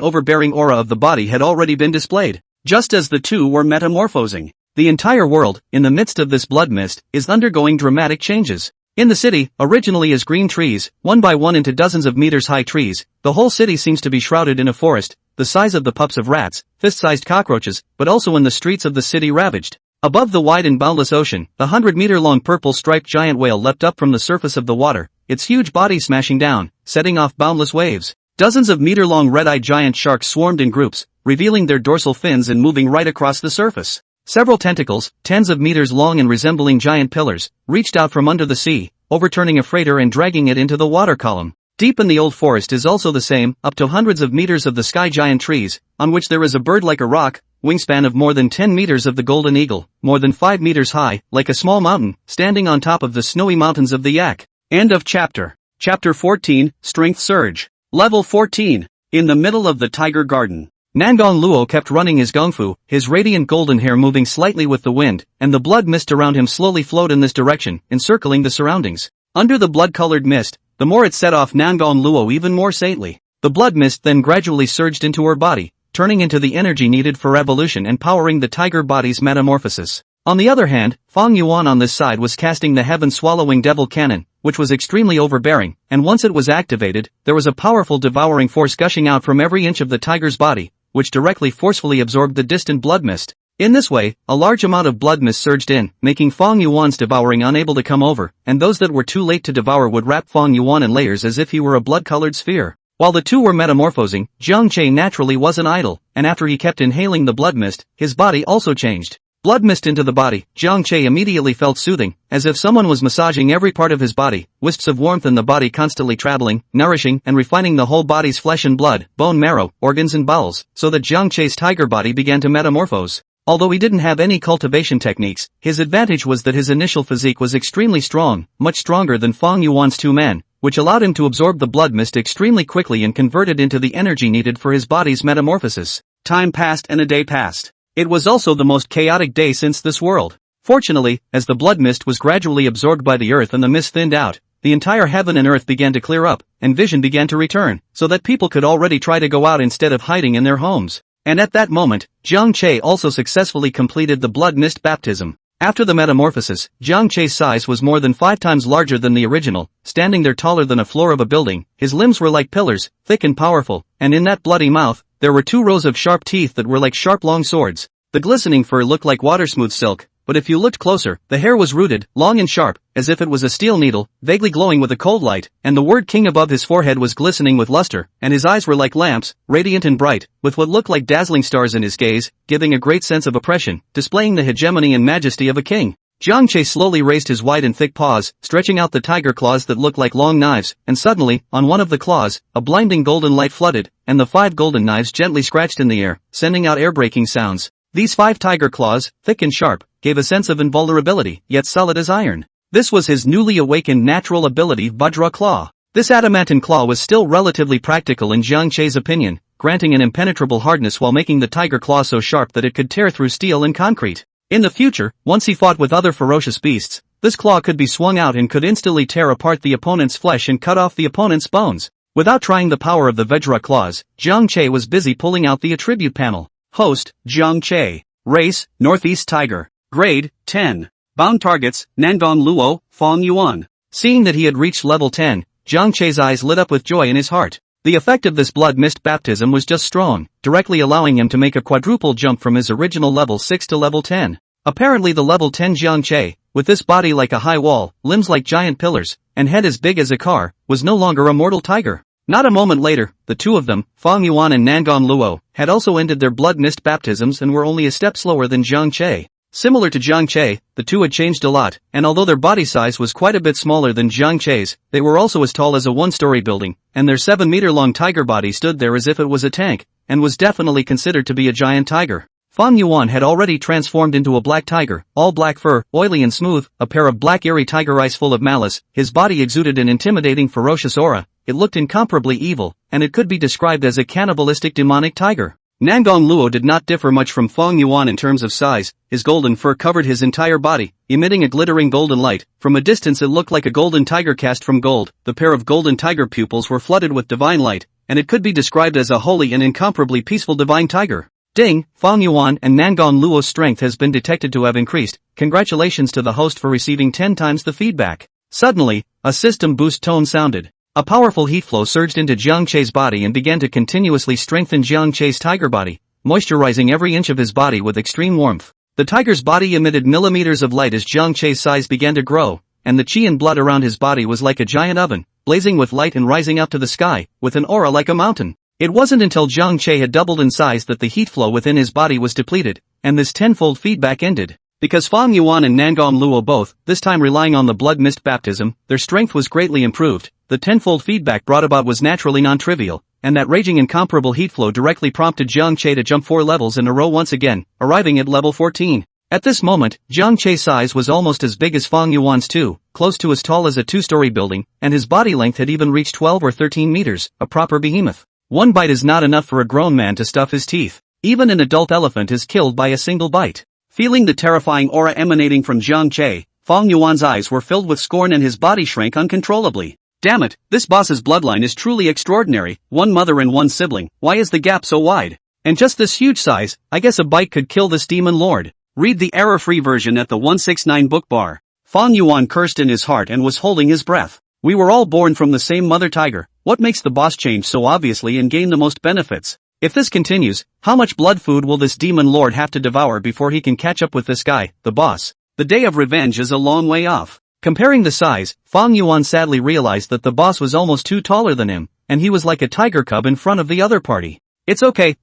overbearing aura of the body had already been displayed. Just as the 2 were metamorphosing, the entire world, in the midst of this blood mist, is undergoing dramatic changes. In the city, originally as green trees, one by one into dozens of meters high trees, the whole city seems to be shrouded in a forest, the size of the pups of rats, fist-sized cockroaches, but also in the streets of the city ravaged. Above the wide and boundless ocean, the 100-meter-long purple-striped giant whale leapt up from the surface of the water, its huge body smashing down, setting off boundless waves. Dozens of meter-long red-eyed giant sharks swarmed in groups, revealing their dorsal fins and moving right across the surface. Several tentacles, tens of meters long and resembling giant pillars, reached out from under the sea, overturning a freighter and dragging it into the water column. Deep in the old forest is also the same, up to hundreds of meters of the sky giant trees, on which there is a bird like a rock, wingspan of more than 10 meters of the golden eagle, more than 5 meters high, like a small mountain, standing on top of the snowy mountains of the Yak. End of chapter. Chapter 14, Strength Surge. Level 14. In the middle of the Tiger Garden. Nangon Luo kept running his gongfu, his radiant golden hair moving slightly with the wind, and the blood mist around him slowly flowed in this direction, encircling the surroundings. Under the blood-colored mist, the more it set off Nangon Luo even more saintly. The blood mist then gradually surged into her body, turning into the energy needed for evolution and powering the tiger body's metamorphosis. On the other hand, Fong Yuan on this side was casting the heaven-swallowing devil cannon, which was extremely overbearing, and once it was activated, there was a powerful devouring force gushing out from every inch of the tiger's body, which directly forcefully absorbed the distant blood mist. In this way, a large amount of blood mist surged in, making Fong Yuan's devouring unable to come over, and those that were too late to devour would wrap Fong Yuan in layers as if he were a blood-colored sphere. While the 2 were metamorphosing, Jiang Che naturally wasn't idle, and after he kept inhaling the blood mist, his body also changed. Blood mist into the body, Jiang Che immediately felt soothing, as if someone was massaging every part of his body, wisps of warmth in the body constantly traveling, nourishing and refining the whole body's flesh and blood, bone marrow, organs and bowels, so that Jiang Che's tiger body began to metamorphose. Although he didn't have any cultivation techniques, his advantage was that his initial physique was extremely strong, much stronger than Fong Yuan's 2 men, which allowed him to absorb the blood mist extremely quickly and convert it into the energy needed for his body's metamorphosis. Time passed and a day passed. It was also the most chaotic day since this world. Fortunately, as the blood mist was gradually absorbed by the earth and the mist thinned out, the entire heaven and earth began to clear up, and vision began to return, so that people could already try to go out instead of hiding in their homes. And at that moment, Jiang Che also successfully completed the blood mist baptism. After the metamorphosis, Jiang Che's size was more than 5 times larger than the original, standing there taller than a floor of a building. His limbs were like pillars, thick and powerful, and in that bloody mouth, there were 2 rows of sharp teeth that were like sharp long swords. The glistening fur looked like water-smooth silk, but if you looked closer, the hair was rooted, long and sharp, as if it was a steel needle, vaguely glowing with a cold light, and the word king above his forehead was glistening with luster, and his eyes were like lamps, radiant and bright, with what looked like dazzling stars in his gaze, giving a great sense of oppression, displaying the hegemony and majesty of a king. Jiang Che slowly raised his wide and thick paws, stretching out the tiger claws that looked like long knives, and suddenly, on one of the claws, a blinding golden light flooded, and the 5 golden knives gently scratched in the air, sending out air-breaking sounds. These 5 tiger claws, thick and sharp, gave a sense of invulnerability, yet solid as iron. This was his newly awakened natural ability, Vajra Claw. This adamantine claw was still relatively practical in Jiang Che's opinion, granting an impenetrable hardness while making the tiger claw so sharp that it could tear through steel and concrete. In the future, once he fought with other ferocious beasts, this claw could be swung out and could instantly tear apart the opponent's flesh and cut off the opponent's bones. Without trying the power of the Vajra claws, Jiang Che was busy pulling out the attribute panel. Host, Jiang Che. Race, Northeast Tiger. Grade, 10. Bound targets, Nangon Luo, Fong Yuan. Seeing that he had reached level 10, Jiang Che's eyes lit up with joy in his heart. The effect of this blood mist baptism was just strong, directly allowing him to make a quadruple jump from his original level 6 to level 10. Apparently the level 10 Jiang Che, with this body like a high wall, limbs like giant pillars, and head as big as a car, was no longer a mortal tiger. Not a moment later, the two of them, Fong Yuan and Nangong Luo, had also ended their blood mist baptisms and were only a step slower than Jiang Che. Similar to Jiang Che, the two had changed a lot, and although their body size was quite a bit smaller than Jiang Che's, they were also as tall as a one-story building, and their 7-meter-long tiger body stood there as if it was a tank, and was definitely considered to be a giant tiger. Fong Yuan had already transformed into a black tiger, all black fur, oily and smooth, a pair of black eerie tiger eyes full of malice. His body exuded an intimidating ferocious aura. It looked incomparably evil, and it could be described as a cannibalistic demonic tiger. Nangong Luo did not differ much from Fong Yuan in terms of size. His golden fur covered his entire body, emitting a glittering golden light. From a distance it looked like a golden tiger cast from gold. The pair of golden tiger pupils were flooded with divine light, and it could be described as a holy and incomparably peaceful divine tiger. Ding! Fong Yuan and Nangong Luo's strength has been detected to have increased. Congratulations to the host for receiving 10 times the feedback. Suddenly, a system boost tone sounded. A powerful heat flow surged into Jiang Che's body and began to continuously strengthen Jiang Che's tiger body, moisturizing every inch of his body with extreme warmth. The tiger's body emitted millimeters of light as Jiang Che's size began to grow, and the qi and blood around his body was like a giant oven, blazing with light and rising up to the sky, with an aura like a mountain. It wasn't until Jiang Che had doubled in size that the heat flow within his body was depleted, and this tenfold feedback ended. Because Fong Yuan and Nangong Luo both, this time relying on the blood mist baptism, their strength was greatly improved. The tenfold feedback brought about was naturally non-trivial, and that raging incomparable heat flow directly prompted Jiang Che to jump 4 levels in a row once again, arriving at level 14. At this moment, Jiang Che's size was almost as big as Fong Yuan's too, close to as tall as a 2-story building, and his body length had even reached 12 or 13 meters, a proper behemoth. One bite is not enough for a grown man to stuff his teeth. Even an adult elephant is killed by a single bite. Feeling the terrifying aura emanating from Jiang Che, Fong Yuan's eyes were filled with scorn and his body shrank uncontrollably. Damn it, this boss's bloodline is truly extraordinary. 1 mother and 1 sibling, why is the gap so wide? And just this huge size, I guess a bite could kill this demon lord. Read the error-free version at the 169 book bar. Fong Yuan cursed in his heart and was holding his breath. We were all born from the same mother tiger. What makes the boss change so obviously and gain the most benefits? If this continues, how much blood food will this demon lord have to devour before he can catch up with this guy, the boss? The day of revenge is a long way off. Comparing the size, Fong Yuan sadly realized that the boss was almost 2 taller than him, and he was like a tiger cub in front of the other party. It's okay,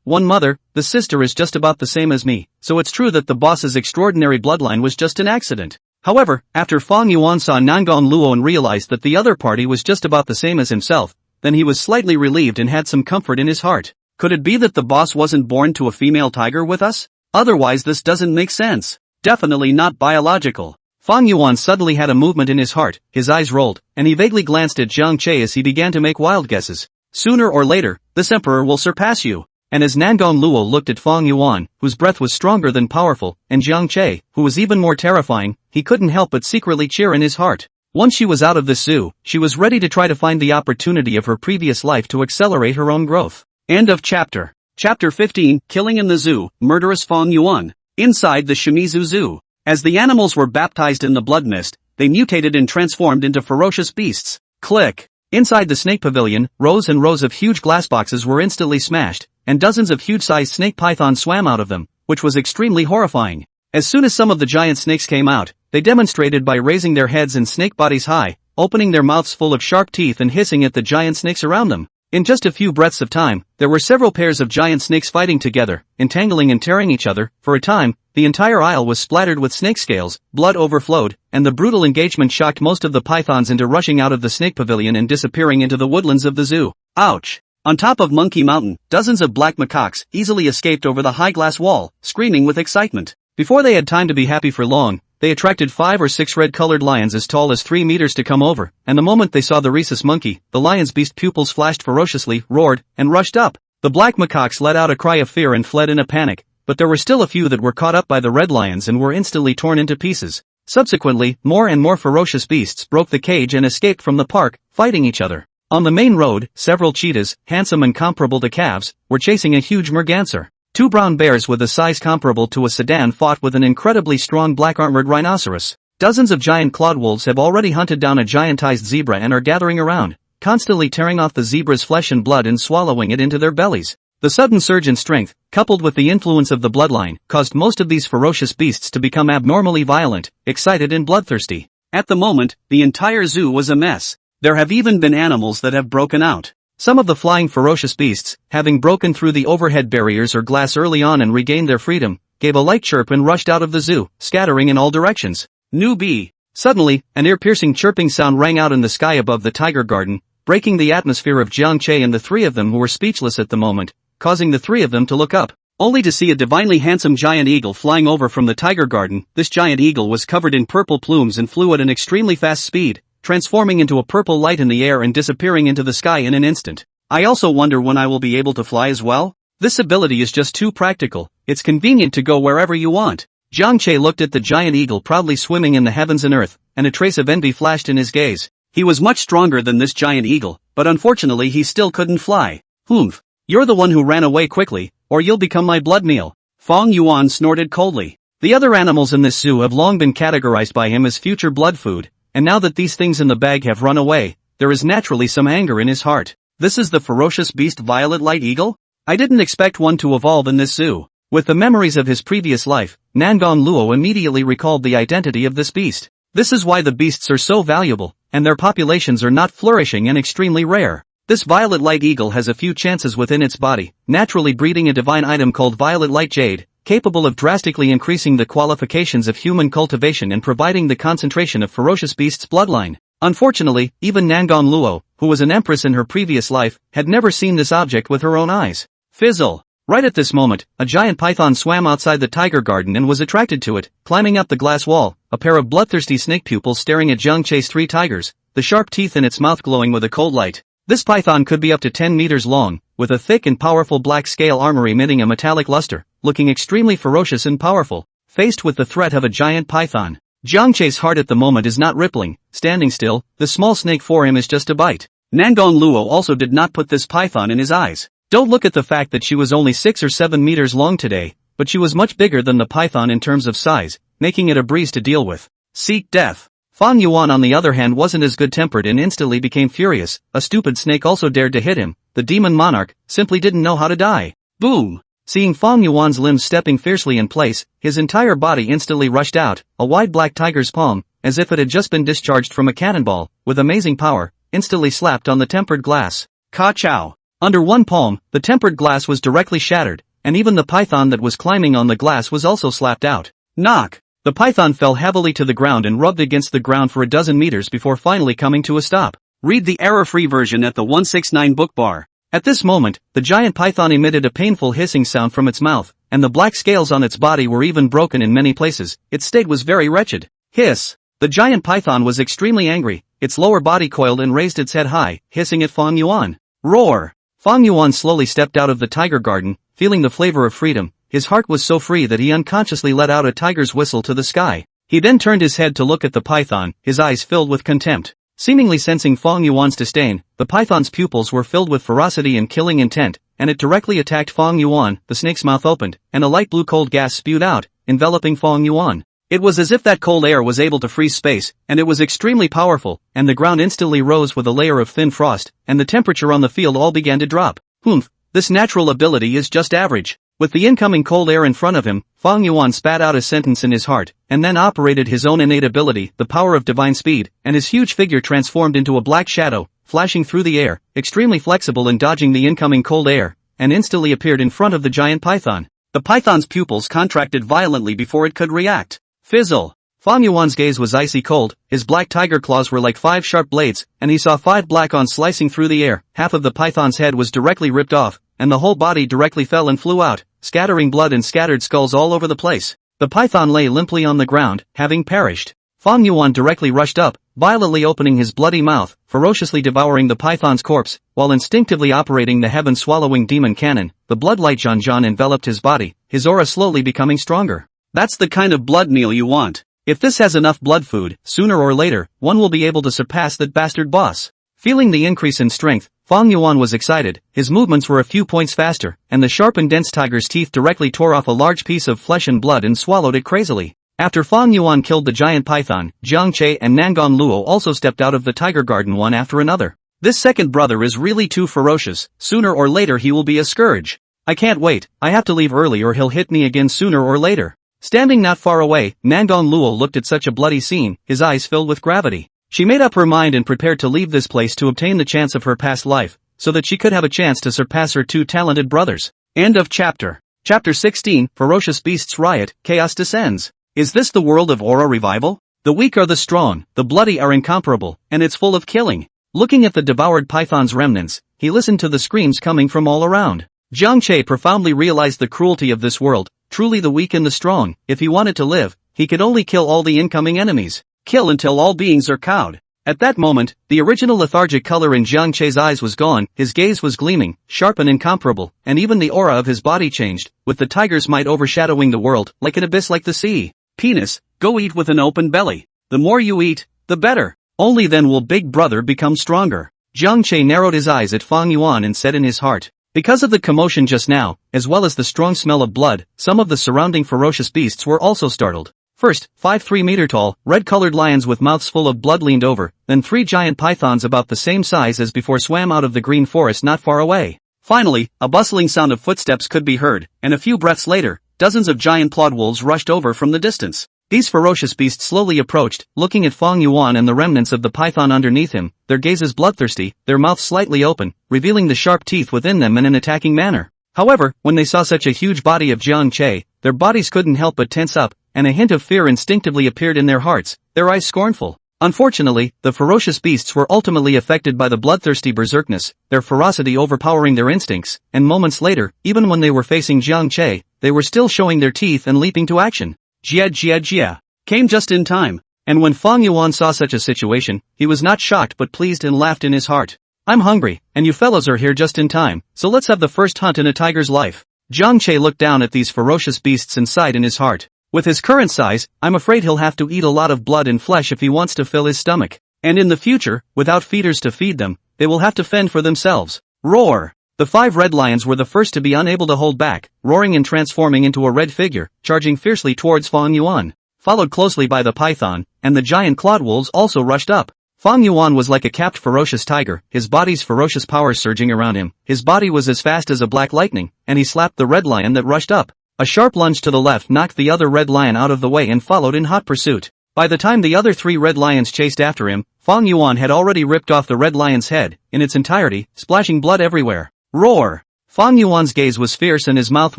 1 mother, the sister is just about the same as me, so it's true that the boss's extraordinary bloodline was just an accident. However, after Fong Yuan saw Nangong Luo and realized that the other party was just about the same as himself, then he was slightly relieved and had some comfort in his heart. Could it be that the boss wasn't born to a female tiger with us? Otherwise this doesn't make sense. Definitely not biological. Fong Yuan suddenly had a movement in his heart, his eyes rolled, and he vaguely glanced at Jiang Che as he began to make wild guesses. Sooner or later, this emperor will surpass you. And as Nangong Luo looked at Fong Yuan, whose breath was stronger than powerful, and Jiang Che, who was even more terrifying, he couldn't help but secretly cheer in his heart. Once she was out of this zoo, she was ready to try to find the opportunity of her previous life to accelerate her own growth. End of chapter. Chapter 15, Killing in the Zoo, Murderous Fong Yuan. Inside the Shimizu Zoo. As the animals were baptized in the blood mist, they mutated and transformed into ferocious beasts. Click. Inside the snake pavilion, rows and rows of huge glass boxes were instantly smashed, and dozens of huge-sized snake pythons swam out of them, which was extremely horrifying. As soon as some of the giant snakes came out, they demonstrated by raising their heads and snake bodies high, opening their mouths full of sharp teeth and hissing at the giant snakes around them. In just a few breaths of time, there were several pairs of giant snakes fighting together, entangling and tearing each other. For a time, the entire aisle was splattered with snake scales, blood overflowed, and the brutal engagement shocked most of the pythons into rushing out of the snake pavilion and disappearing into the woodlands of the zoo. Ouch! On top of Monkey Mountain, dozens of black macaques easily escaped over the high glass wall, screaming with excitement. Before they had time to be happy for long, they attracted 5 or 6 red-colored lions as tall as 3 meters to come over, and the moment they saw the rhesus monkey, the lion's beast pupils flashed ferociously, roared, and rushed up. The black macaques let out a cry of fear and fled in a panic, but there were still a few that were caught up by the red lions and were instantly torn into pieces. Subsequently, more and more ferocious beasts broke the cage and escaped from the park, fighting each other. On the main road, several cheetahs, handsome and comparable to calves, were chasing a huge merganser. 2 brown bears with a size comparable to a sedan fought with an incredibly strong black armored rhinoceros. Dozens of giant clawed wolves have already hunted down a giantized zebra and are gathering around, constantly tearing off the zebra's flesh and blood and swallowing it into their bellies. The sudden surge in strength, coupled with the influence of the bloodline, caused most of these ferocious beasts to become abnormally violent, excited and bloodthirsty. At the moment, the entire zoo was a mess. There have even been animals that have broken out. Some of the flying ferocious beasts, having broken through the overhead barriers or glass early on and regained their freedom, gave a light chirp and rushed out of the zoo, scattering in all directions. Newbie. Suddenly, an ear-piercing chirping sound rang out in the sky above the tiger garden, breaking the atmosphere of Jiangche and the three of them who were speechless at the moment, causing the three of them to look up, only to see a divinely handsome giant eagle flying over from the tiger garden. This giant eagle was covered in purple plumes and flew at an extremely fast speed, transforming into a purple light in the air and disappearing into the sky in an instant. I also wonder when I will be able to fly as well? This ability is just too practical. It's convenient to go wherever you want. Jiangche looked at the giant eagle proudly swimming in the heavens and earth, and a trace of envy flashed in his gaze. He was much stronger than this giant eagle, but unfortunately he still couldn't fly. Humph. You're the one who ran away quickly, or you'll become my blood meal. Fong Yuan snorted coldly. The other animals in this zoo have long been categorized by him as future blood food, and now that these things in the bag have run away, there is naturally some anger in his heart. This is the ferocious beast Violet Light Eagle? I didn't expect one to evolve in this zoo. With the memories of his previous life, Nangon Luo immediately recalled the identity of this beast. This is why the beasts are so valuable, and their populations are not flourishing and extremely rare. This Violet Light Eagle has a few chances within its body, naturally breeding a divine item called Violet Light Jade, capable of drastically increasing the qualifications of human cultivation and providing the concentration of ferocious beasts' bloodline. Unfortunately, even Nangon Luo, who was an empress in her previous life, had never seen this object with her own eyes. Fizzle! Right at this moment, a giant python swam outside the tiger garden and was attracted to it, climbing up the glass wall, a pair of bloodthirsty snake pupils staring at Jiangche's three tigers, the sharp teeth in its mouth glowing with a cold light. This python could be up to 10 meters long, with a thick and powerful black scale armor emitting a metallic luster, looking extremely ferocious and powerful. Faced with the threat of a giant python, Jiangche's heart at the moment is not rippling, standing still. The small snake for him is just a bite. Nangon Luo also did not put this python in his eyes. Don't look at the fact that she was only 6 or 7 meters long today, but she was much bigger than the python in terms of size, making it a breeze to deal with. Seek death. Fong Yuan on the other hand wasn't as good-tempered and instantly became furious. A stupid snake also dared to hit him. The demon monarch simply didn't know how to die. Boom! Seeing Fong Yuan's limbs stepping fiercely in place, his entire body instantly rushed out, a wide black tiger's palm, as if it had just been discharged from a cannonball, with amazing power, instantly slapped on the tempered glass. Ka-chow! Under one palm, the tempered glass was directly shattered, and even the python that was climbing on the glass was also slapped out. Knock! The python fell heavily to the ground and rubbed against the ground for a dozen meters before finally coming to a stop. Read the error-free version at the 169 book bar. At this moment, the giant python emitted a painful hissing sound from its mouth, and the black scales on its body were even broken in many places. Its state was very wretched. Hiss! The giant python was extremely angry. Its lower body coiled and raised its head high, hissing at Fong Yuan. Roar! Fong Yuan slowly stepped out of the tiger garden, feeling the flavor of freedom. His heart was so free that he unconsciously let out a tiger's whistle to the sky. He then turned his head to look at the python, his eyes filled with contempt. Seemingly sensing Fong Yuan's disdain, the python's pupils were filled with ferocity and killing intent, and it directly attacked Fong Yuan. The snake's mouth opened, and a light blue cold gas spewed out, enveloping Fong Yuan. It was as if that cold air was able to freeze space, and it was extremely powerful, and the ground instantly rose with a layer of thin frost, and the temperature on the field all began to drop. Humph, this natural ability is just average. With the incoming cold air in front of him, Fong Yuan spat out a sentence in his heart, and then operated his own innate ability, the power of divine speed, and his huge figure transformed into a black shadow, flashing through the air, extremely flexible in dodging the incoming cold air, and instantly appeared in front of the giant python. The python's pupils contracted violently before it could react. Fizzle! Fong Yuan's gaze was icy cold, his black tiger claws were like 5 sharp blades, and he saw 5 black ons slicing through the air. Half of the python's head was directly ripped off, and the whole body directly fell and flew out, scattering blood and scattered skulls all over the place. The python lay limply on the ground, having perished. Fong Yuan directly rushed up, violently opening his bloody mouth, ferociously devouring the python's corpse, while instinctively operating the heaven-swallowing demon cannon. The blood-light Zhan enveloped his body, his aura slowly becoming stronger. That's the kind of blood meal you want. If this has enough blood food, sooner or later, one will be able to surpass that bastard boss. Feeling the increase in strength, Fong Yuan was excited. His movements were a few points faster, and the sharp and dense tiger's teeth directly tore off a large piece of flesh and blood and swallowed it crazily. After Fong Yuan killed the giant python, Jiang Che and Nangon Luo also stepped out of the tiger garden one after another. This second brother is really too ferocious, sooner or later he will be a scourge. I can't wait, I have to leave early or he'll hit me again sooner or later. Standing not far away, Nangon Luo looked at such a bloody scene, his eyes filled with gravity. She made up her mind and prepared to leave this place to obtain the chance of her past life, so that she could have a chance to surpass her two talented brothers. End of chapter. Chapter 16, Ferocious Beasts Riot, Chaos Descends. Is this the world of Aura Revival? The weak are the strong, the bloody are incomparable, and it's full of killing. Looking at the devoured python's remnants, he listened to the screams coming from all around. Jiang Che profoundly realized the cruelty of this world. Truly the weak and the strong, if he wanted to live, he could only kill all the incoming enemies. Kill until all beings are cowed. At that moment, the original lethargic color in Jiang Che's eyes was gone, his gaze was gleaming, sharp and incomparable, and even the aura of his body changed, with the tiger's might overshadowing the world, like an abyss like the sea. Penis, go eat with an open belly. The more you eat, the better. Only then will Big Brother become stronger. Jiang Che narrowed his eyes at Fong Yuan and said in his heart. Because of the commotion just now, as well as the strong smell of blood, some of the surrounding ferocious beasts were also startled. First, 5 3-meter-tall, red-colored lions with mouths full of blood leaned over, then 3 giant pythons about the same size as before swam out of the green forest not far away. Finally, a bustling sound of footsteps could be heard, and a few breaths later, dozens of giant clawed wolves rushed over from the distance. These ferocious beasts slowly approached, looking at Fong Yuan and the remnants of the python underneath him, their gazes bloodthirsty, their mouths slightly open, revealing the sharp teeth within them in an attacking manner. However, when they saw such a huge body of Jiang Che, their bodies couldn't help but tense up, and a hint of fear instinctively appeared in their hearts, their eyes scornful. Unfortunately, the ferocious beasts were ultimately affected by the bloodthirsty berserkness, their ferocity overpowering their instincts, and moments later, even when they were facing Jiang Che, they were still showing their teeth and leaping to action. Jia came just in time, and when Fong Yuan saw such a situation, he was not shocked but pleased and laughed in his heart. I'm hungry, and you fellows are here just in time, so let's have the first hunt in a tiger's life. Jiang Che looked down at these ferocious beasts and sighed in his heart. With his current size, I'm afraid he'll have to eat a lot of blood and flesh if he wants to fill his stomach. And in the future, without feeders to feed them, they will have to fend for themselves. Roar! The 5 red lions were the first to be unable to hold back, roaring and transforming into a red figure, charging fiercely towards Fong Yuan. Followed closely by the python, and the giant clawed wolves also rushed up. Fong Yuan was like a capped ferocious tiger, his body's ferocious power surging around him. His body was as fast as a black lightning, and he slapped the red lion that rushed up. A sharp lunge to the left knocked the other red lion out of the way and followed in hot pursuit. By the time the other 3 red lions chased after him, Fong Yuan had already ripped off the red lion's head, in its entirety, splashing blood everywhere. Roar! Fong Yuan's gaze was fierce and his mouth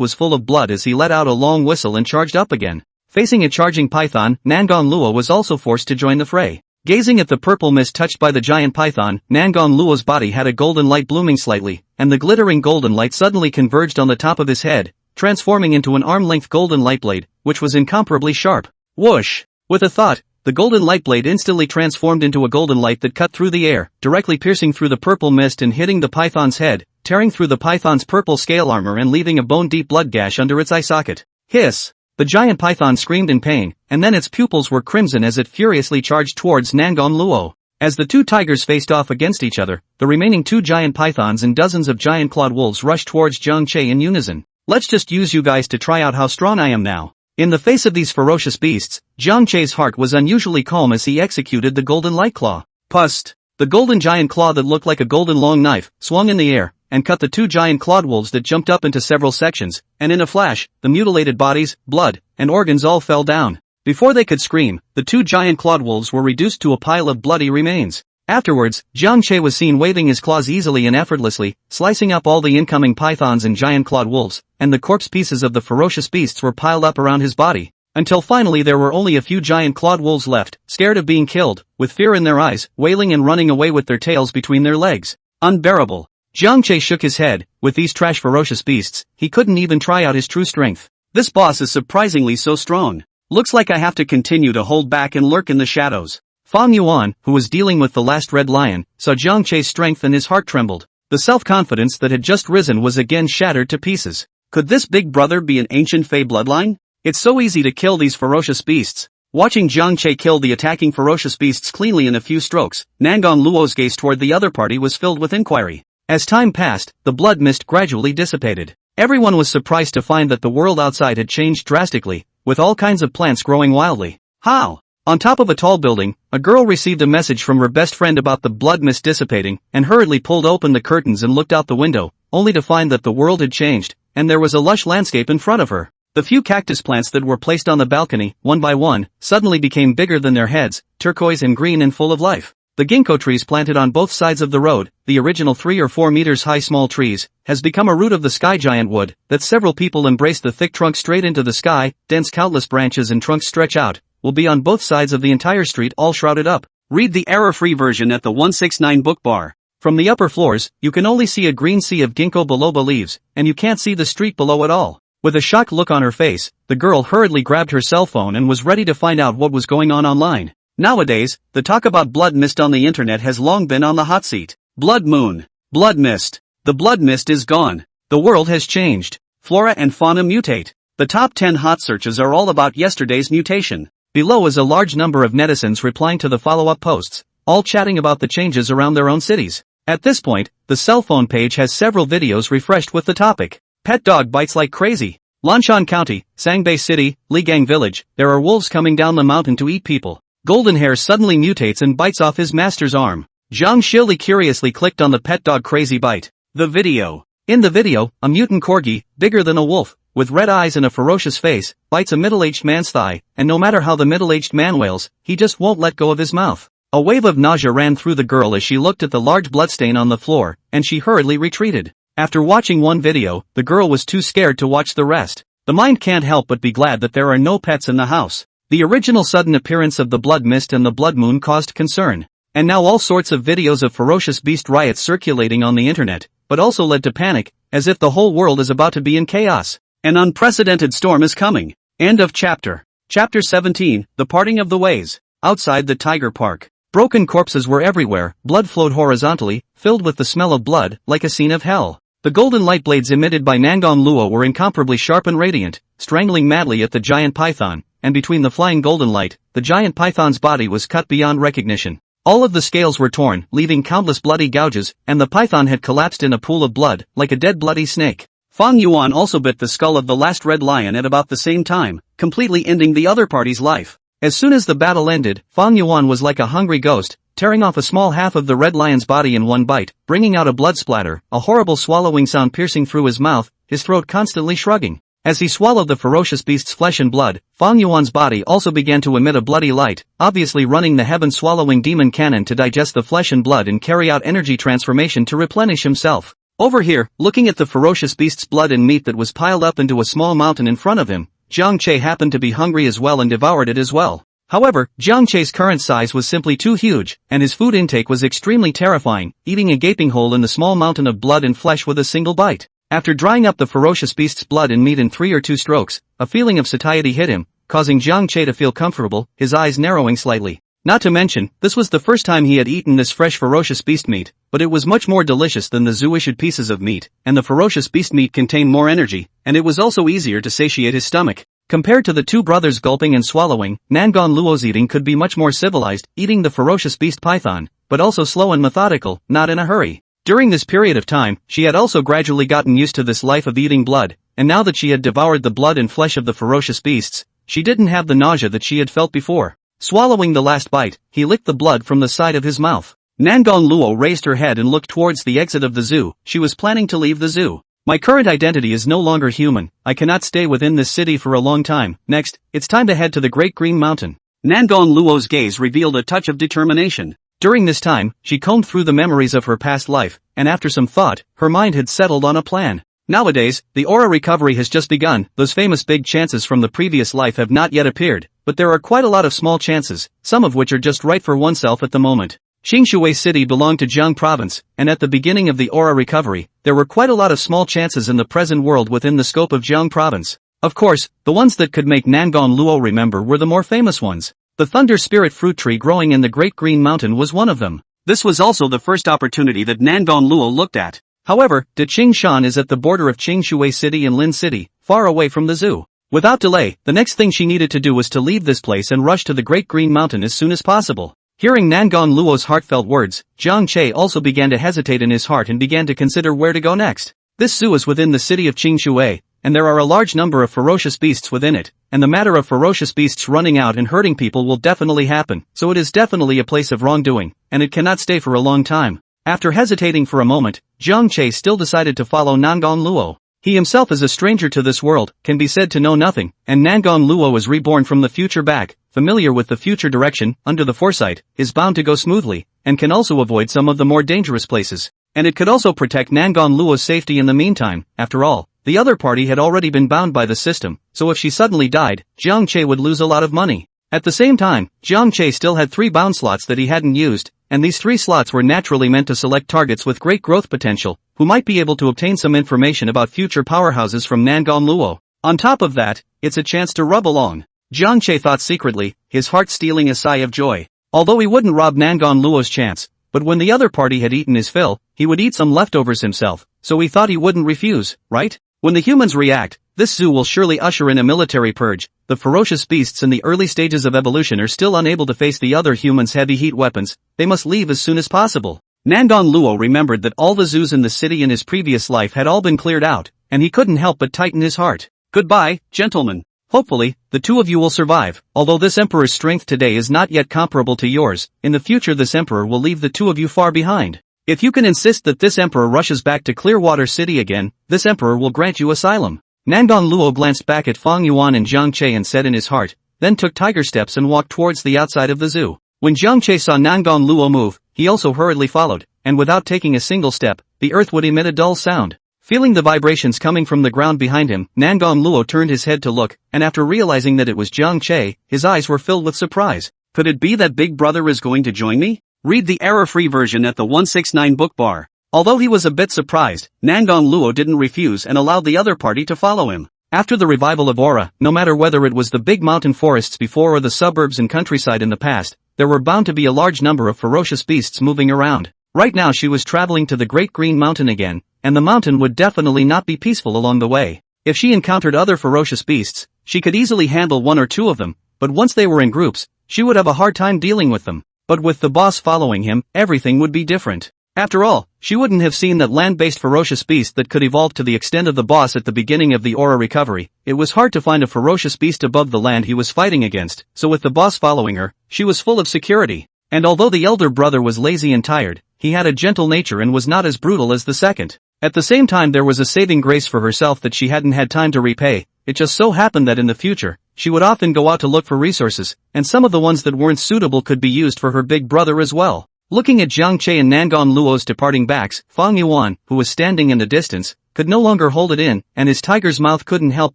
was full of blood as he let out a long whistle and charged up again. Facing a charging python, Nangon Luo was also forced to join the fray. Gazing at the purple mist touched by the giant python, Nangon Luo's body had a golden light blooming slightly, and the glittering golden light suddenly converged on the top of his head, transforming into an arm-length golden light blade, which was incomparably sharp. Whoosh! With a thought, the golden light blade instantly transformed into a golden light that cut through the air, directly piercing through the purple mist and hitting the python's head, tearing through the python's purple scale armor and leaving a bone-deep blood gash under its eye socket. Hiss! The giant python screamed in pain, and then its pupils were crimson as it furiously charged towards Nangon Luo. As the 2 tigers faced off against each other, the remaining 2 giant pythons and dozens of giant clawed wolves rushed towards Jiang Che in unison. Let's just use you guys to try out how strong I am now. In the face of these ferocious beasts, Jiang Che's heart was unusually calm as he executed the golden light claw. Pust! The golden giant claw that looked like a golden long knife, swung in the air, and cut the 2 giant clawed wolves that jumped up into several sections, and in a flash, the mutilated bodies, blood, and organs all fell down. Before they could scream, the 2 giant clawed wolves were reduced to a pile of bloody remains. Afterwards, Jiang Che was seen waving his claws easily and effortlessly, slicing up all the incoming pythons and giant clawed wolves, and the corpse pieces of the ferocious beasts were piled up around his body, until finally there were only a few giant clawed wolves left, scared of being killed, with fear in their eyes, wailing and running away with their tails between their legs. Unbearable. Jiang Che shook his head. With these trash ferocious beasts, he couldn't even try out his true strength. This boss is surprisingly so strong. Looks like I have to continue to hold back and lurk in the shadows. Fong Yuan, who was dealing with the last red lion, saw Jiang Che's strength and his heart trembled. The self-confidence that had just risen was again shattered to pieces. Could this big brother be an ancient Fey bloodline? It's so easy to kill these ferocious beasts. Watching Jiang Che kill the attacking ferocious beasts cleanly in a few strokes, Nangon Luo's gaze toward the other party was filled with inquiry. As time passed, the blood mist gradually dissipated. Everyone was surprised to find that the world outside had changed drastically, with all kinds of plants growing wildly. How? On top of a tall building, a girl received a message from her best friend about the blood mist dissipating, and hurriedly pulled open the curtains and looked out the window, only to find that the world had changed, and there was a lush landscape in front of her. The few cactus plants that were placed on the balcony, one by one, suddenly became bigger than their heads, turquoise and green and full of life. The ginkgo trees planted on both sides of the road, the original 3 or 4 meters high small trees, has become a root of the sky giant wood, that several people embrace the thick trunk straight into the sky, dense countless branches and trunks stretch out, will be on both sides of the entire street all shrouded up. Read the error-free version at the 169 book bar. From the upper floors, you can only see a green sea of ginkgo biloba leaves, and you can't see the street below at all. With a shocked look on her face, the girl hurriedly grabbed her cell phone and was ready to find out what was going on online. Nowadays, the talk about blood mist on the internet has long been on the hot seat. Blood moon. Blood mist. The blood mist is gone. The world has changed. Flora and fauna mutate. The top 10 hot searches are all about yesterday's mutation. Below is a large number of netizens replying to the follow-up posts, all chatting about the changes around their own cities. At this point, the cell phone page has several videos refreshed with the topic. Pet dog bites like crazy. Lanshan County, Sangbei City, Ligang Village, there are wolves coming down the mountain to eat people. Golden Hair suddenly mutates and bites off his master's arm. Zhang Shili curiously clicked on the pet dog crazy bite. The video. In the video, a mutant corgi, bigger than a wolf, with red eyes and a ferocious face, bites a middle-aged man's thigh, and no matter how the middle-aged man wails, he just won't let go of his mouth. A wave of nausea ran through the girl as she looked at the large bloodstain on the floor, and she hurriedly retreated. After watching one video, the girl was too scared to watch the rest. The mind can't help but be glad that there are no pets in the house. The original sudden appearance of the blood mist and the blood moon caused concern. And now all sorts of videos of ferocious beast riots circulating on the internet, but also led to panic, as if the whole world is about to be in chaos. An unprecedented storm is coming. End of chapter. Chapter 17, The Parting of the Ways. Outside the Tiger Park. Broken corpses were everywhere, blood flowed horizontally, filled with the smell of blood, like a scene of hell. The golden light blades emitted by Nangon Luo were incomparably sharp and radiant, strangling madly at the giant python, and between the flying golden light, the giant python's body was cut beyond recognition. All of the scales were torn, leaving countless bloody gouges, and the python had collapsed in a pool of blood, like a dead bloody snake. Fong Yuan also bit the skull of the last red lion at about the same time, completely ending the other party's life. As soon as the battle ended, Fong Yuan was like a hungry ghost, tearing off a small half of the red lion's body in one bite, bringing out a blood splatter, a horrible swallowing sound piercing through his mouth, his throat constantly shrugging. As he swallowed the ferocious beast's flesh and blood, Fong Yuan's body also began to emit a bloody light, obviously running the heaven-swallowing demon cannon to digest the flesh and blood and carry out energy transformation to replenish himself. Over here, looking at the ferocious beast's blood and meat that was piled up into a small mountain in front of him, Jiang Che happened to be hungry as well and devoured it as well. However, Jiang Che's current size was simply too huge, and his food intake was extremely terrifying, eating a gaping hole in the small mountain of blood and flesh with a single bite. After drying up the ferocious beast's blood and meat in 3 or 2 strokes, a feeling of satiety hit him, causing Jiang Che to feel comfortable, his eyes narrowing slightly. Not to mention, this was the first time he had eaten this fresh ferocious beast meat, but it was much more delicious than the zoo-issued pieces of meat, and the ferocious beast meat contained more energy, and it was also easier to satiate his stomach. Compared to the two brothers gulping and swallowing, Nangon Luo's eating could be much more civilized, eating the ferocious beast python, but also slow and methodical, not in a hurry. During this period of time, she had also gradually gotten used to this life of eating blood, and now that she had devoured the blood and flesh of the ferocious beasts, she didn't have the nausea that she had felt before. Swallowing the last bite, he licked the blood from the side of his mouth. Nangon Luo raised her head and looked towards the exit of the zoo. She was planning to leave the zoo. My current identity is no longer human. I cannot stay within this city for a long time. Next, it's time to head to the Great Green Mountain. Nangon Luo's gaze revealed a touch of determination. During this time, she combed through the memories of her past life, and after some thought, her mind had settled on a plan. Nowadays, the aura recovery has just begun. Those famous big chances from the previous life have not yet appeared, but there are quite a lot of small chances, some of which are just right for oneself at the moment. Qingshui City belonged to Jiang Province, and at the beginning of the aura recovery, there were quite a lot of small chances in the present world within the scope of Jiang Province. Of course, the ones that could make Nangon Luo remember were the more famous ones. The Thunder Spirit fruit tree growing in the Great Green Mountain was one of them. This was also the first opportunity that Nangon Luo looked at. However, De Qingshan is at the border of Qingshui City and Lin City, far away from the zoo. Without delay, the next thing she needed to do was to leave this place and rush to the Great Green Mountain as soon as possible. Hearing Nangon Luo's heartfelt words, Jiang Che also began to hesitate in his heart and began to consider where to go next. This zoo is within the city of Qingshui, and there are a large number of ferocious beasts within it, and the matter of ferocious beasts running out and hurting people will definitely happen, so it is definitely a place of wrongdoing, and it cannot stay for a long time. After hesitating for a moment, Jiang Che still decided to follow Nangang Luo. He himself is a stranger to this world, can be said to know nothing, and Nangang Luo is reborn from the future back, familiar with the future direction, under the foresight, is bound to go smoothly, and can also avoid some of the more dangerous places. And it could also protect Nangang Luo's safety in the meantime. After all, the other party had already been bound by the system, so if she suddenly died, Jiang Che would lose a lot of money. At the same time, Jiang Che still had 3 bound slots that he hadn't used, and these 3 slots were naturally meant to select targets with great growth potential, who might be able to obtain some information about future powerhouses from Nangang Luo. On top of that, it's a chance to rub along. Jiang Che thought secretly, his heart stealing a sigh of joy. Although he wouldn't rob Nangang Luo's chance, but when the other party had eaten his fill, he would eat some leftovers himself, so he thought he wouldn't refuse, right? When the humans react, this zoo will surely usher in a military purge. The ferocious beasts in the early stages of evolution are still unable to face the other humans' heavy heat weapons, they must leave as soon as possible. Nangang Luo remembered that all the zoos in the city in his previous life had all been cleared out, and he couldn't help but tighten his heart. Goodbye, gentlemen. Hopefully, the 2 of you will survive. Although this emperor's strength today is not yet comparable to yours, in the future this emperor will leave the 2 of you far behind. If you can insist that this emperor rushes back to Clearwater City again, this emperor will grant you asylum. Nangang Luo glanced back at Fong Yuan and Jiang Che and said in his heart, then took tiger steps and walked towards the outside of the zoo. When Jiang Che saw Nangang Luo move, he also hurriedly followed, and without taking a single step, the earth would emit a dull sound. Feeling the vibrations coming from the ground behind him, Nangang Luo turned his head to look, and after realizing that it was Jiang Che, his eyes were filled with surprise. Could it be that Big Brother is going to join me? Read the error-free version at the 169 book bar. Although he was a bit surprised, Nangang Luo didn't refuse and allowed the other party to follow him. After the revival of aura, no matter whether it was the big mountain forests before or the suburbs and countryside in the past, there were bound to be a large number of ferocious beasts moving around. Right now she was traveling to the Great Green Mountain again, and the mountain would definitely not be peaceful along the way. If she encountered other ferocious beasts, she could easily handle 1 or 2 of them, but once they were in groups, she would have a hard time dealing with them. But with the boss following him, everything would be different. After all, she wouldn't have seen that land-based ferocious beast that could evolve to the extent of the boss at the beginning of the aura recovery. It was hard to find a ferocious beast above the land he was fighting against, so with the boss following her, she was full of security. And although the elder brother was lazy and tired, he had a gentle nature and was not as brutal as the second. At the same time there was a saving grace for herself that she hadn't had time to repay. It just so happened that in the future, she would often go out to look for resources, and some of the ones that weren't suitable could be used for her big brother as well. Looking at Jiang Che and Nangang Luo's departing backs, Fong Yuan, who was standing in the distance, could no longer hold it in, and his tiger's mouth couldn't help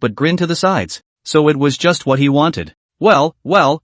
but grin to the sides. So it was just what he wanted. Well, the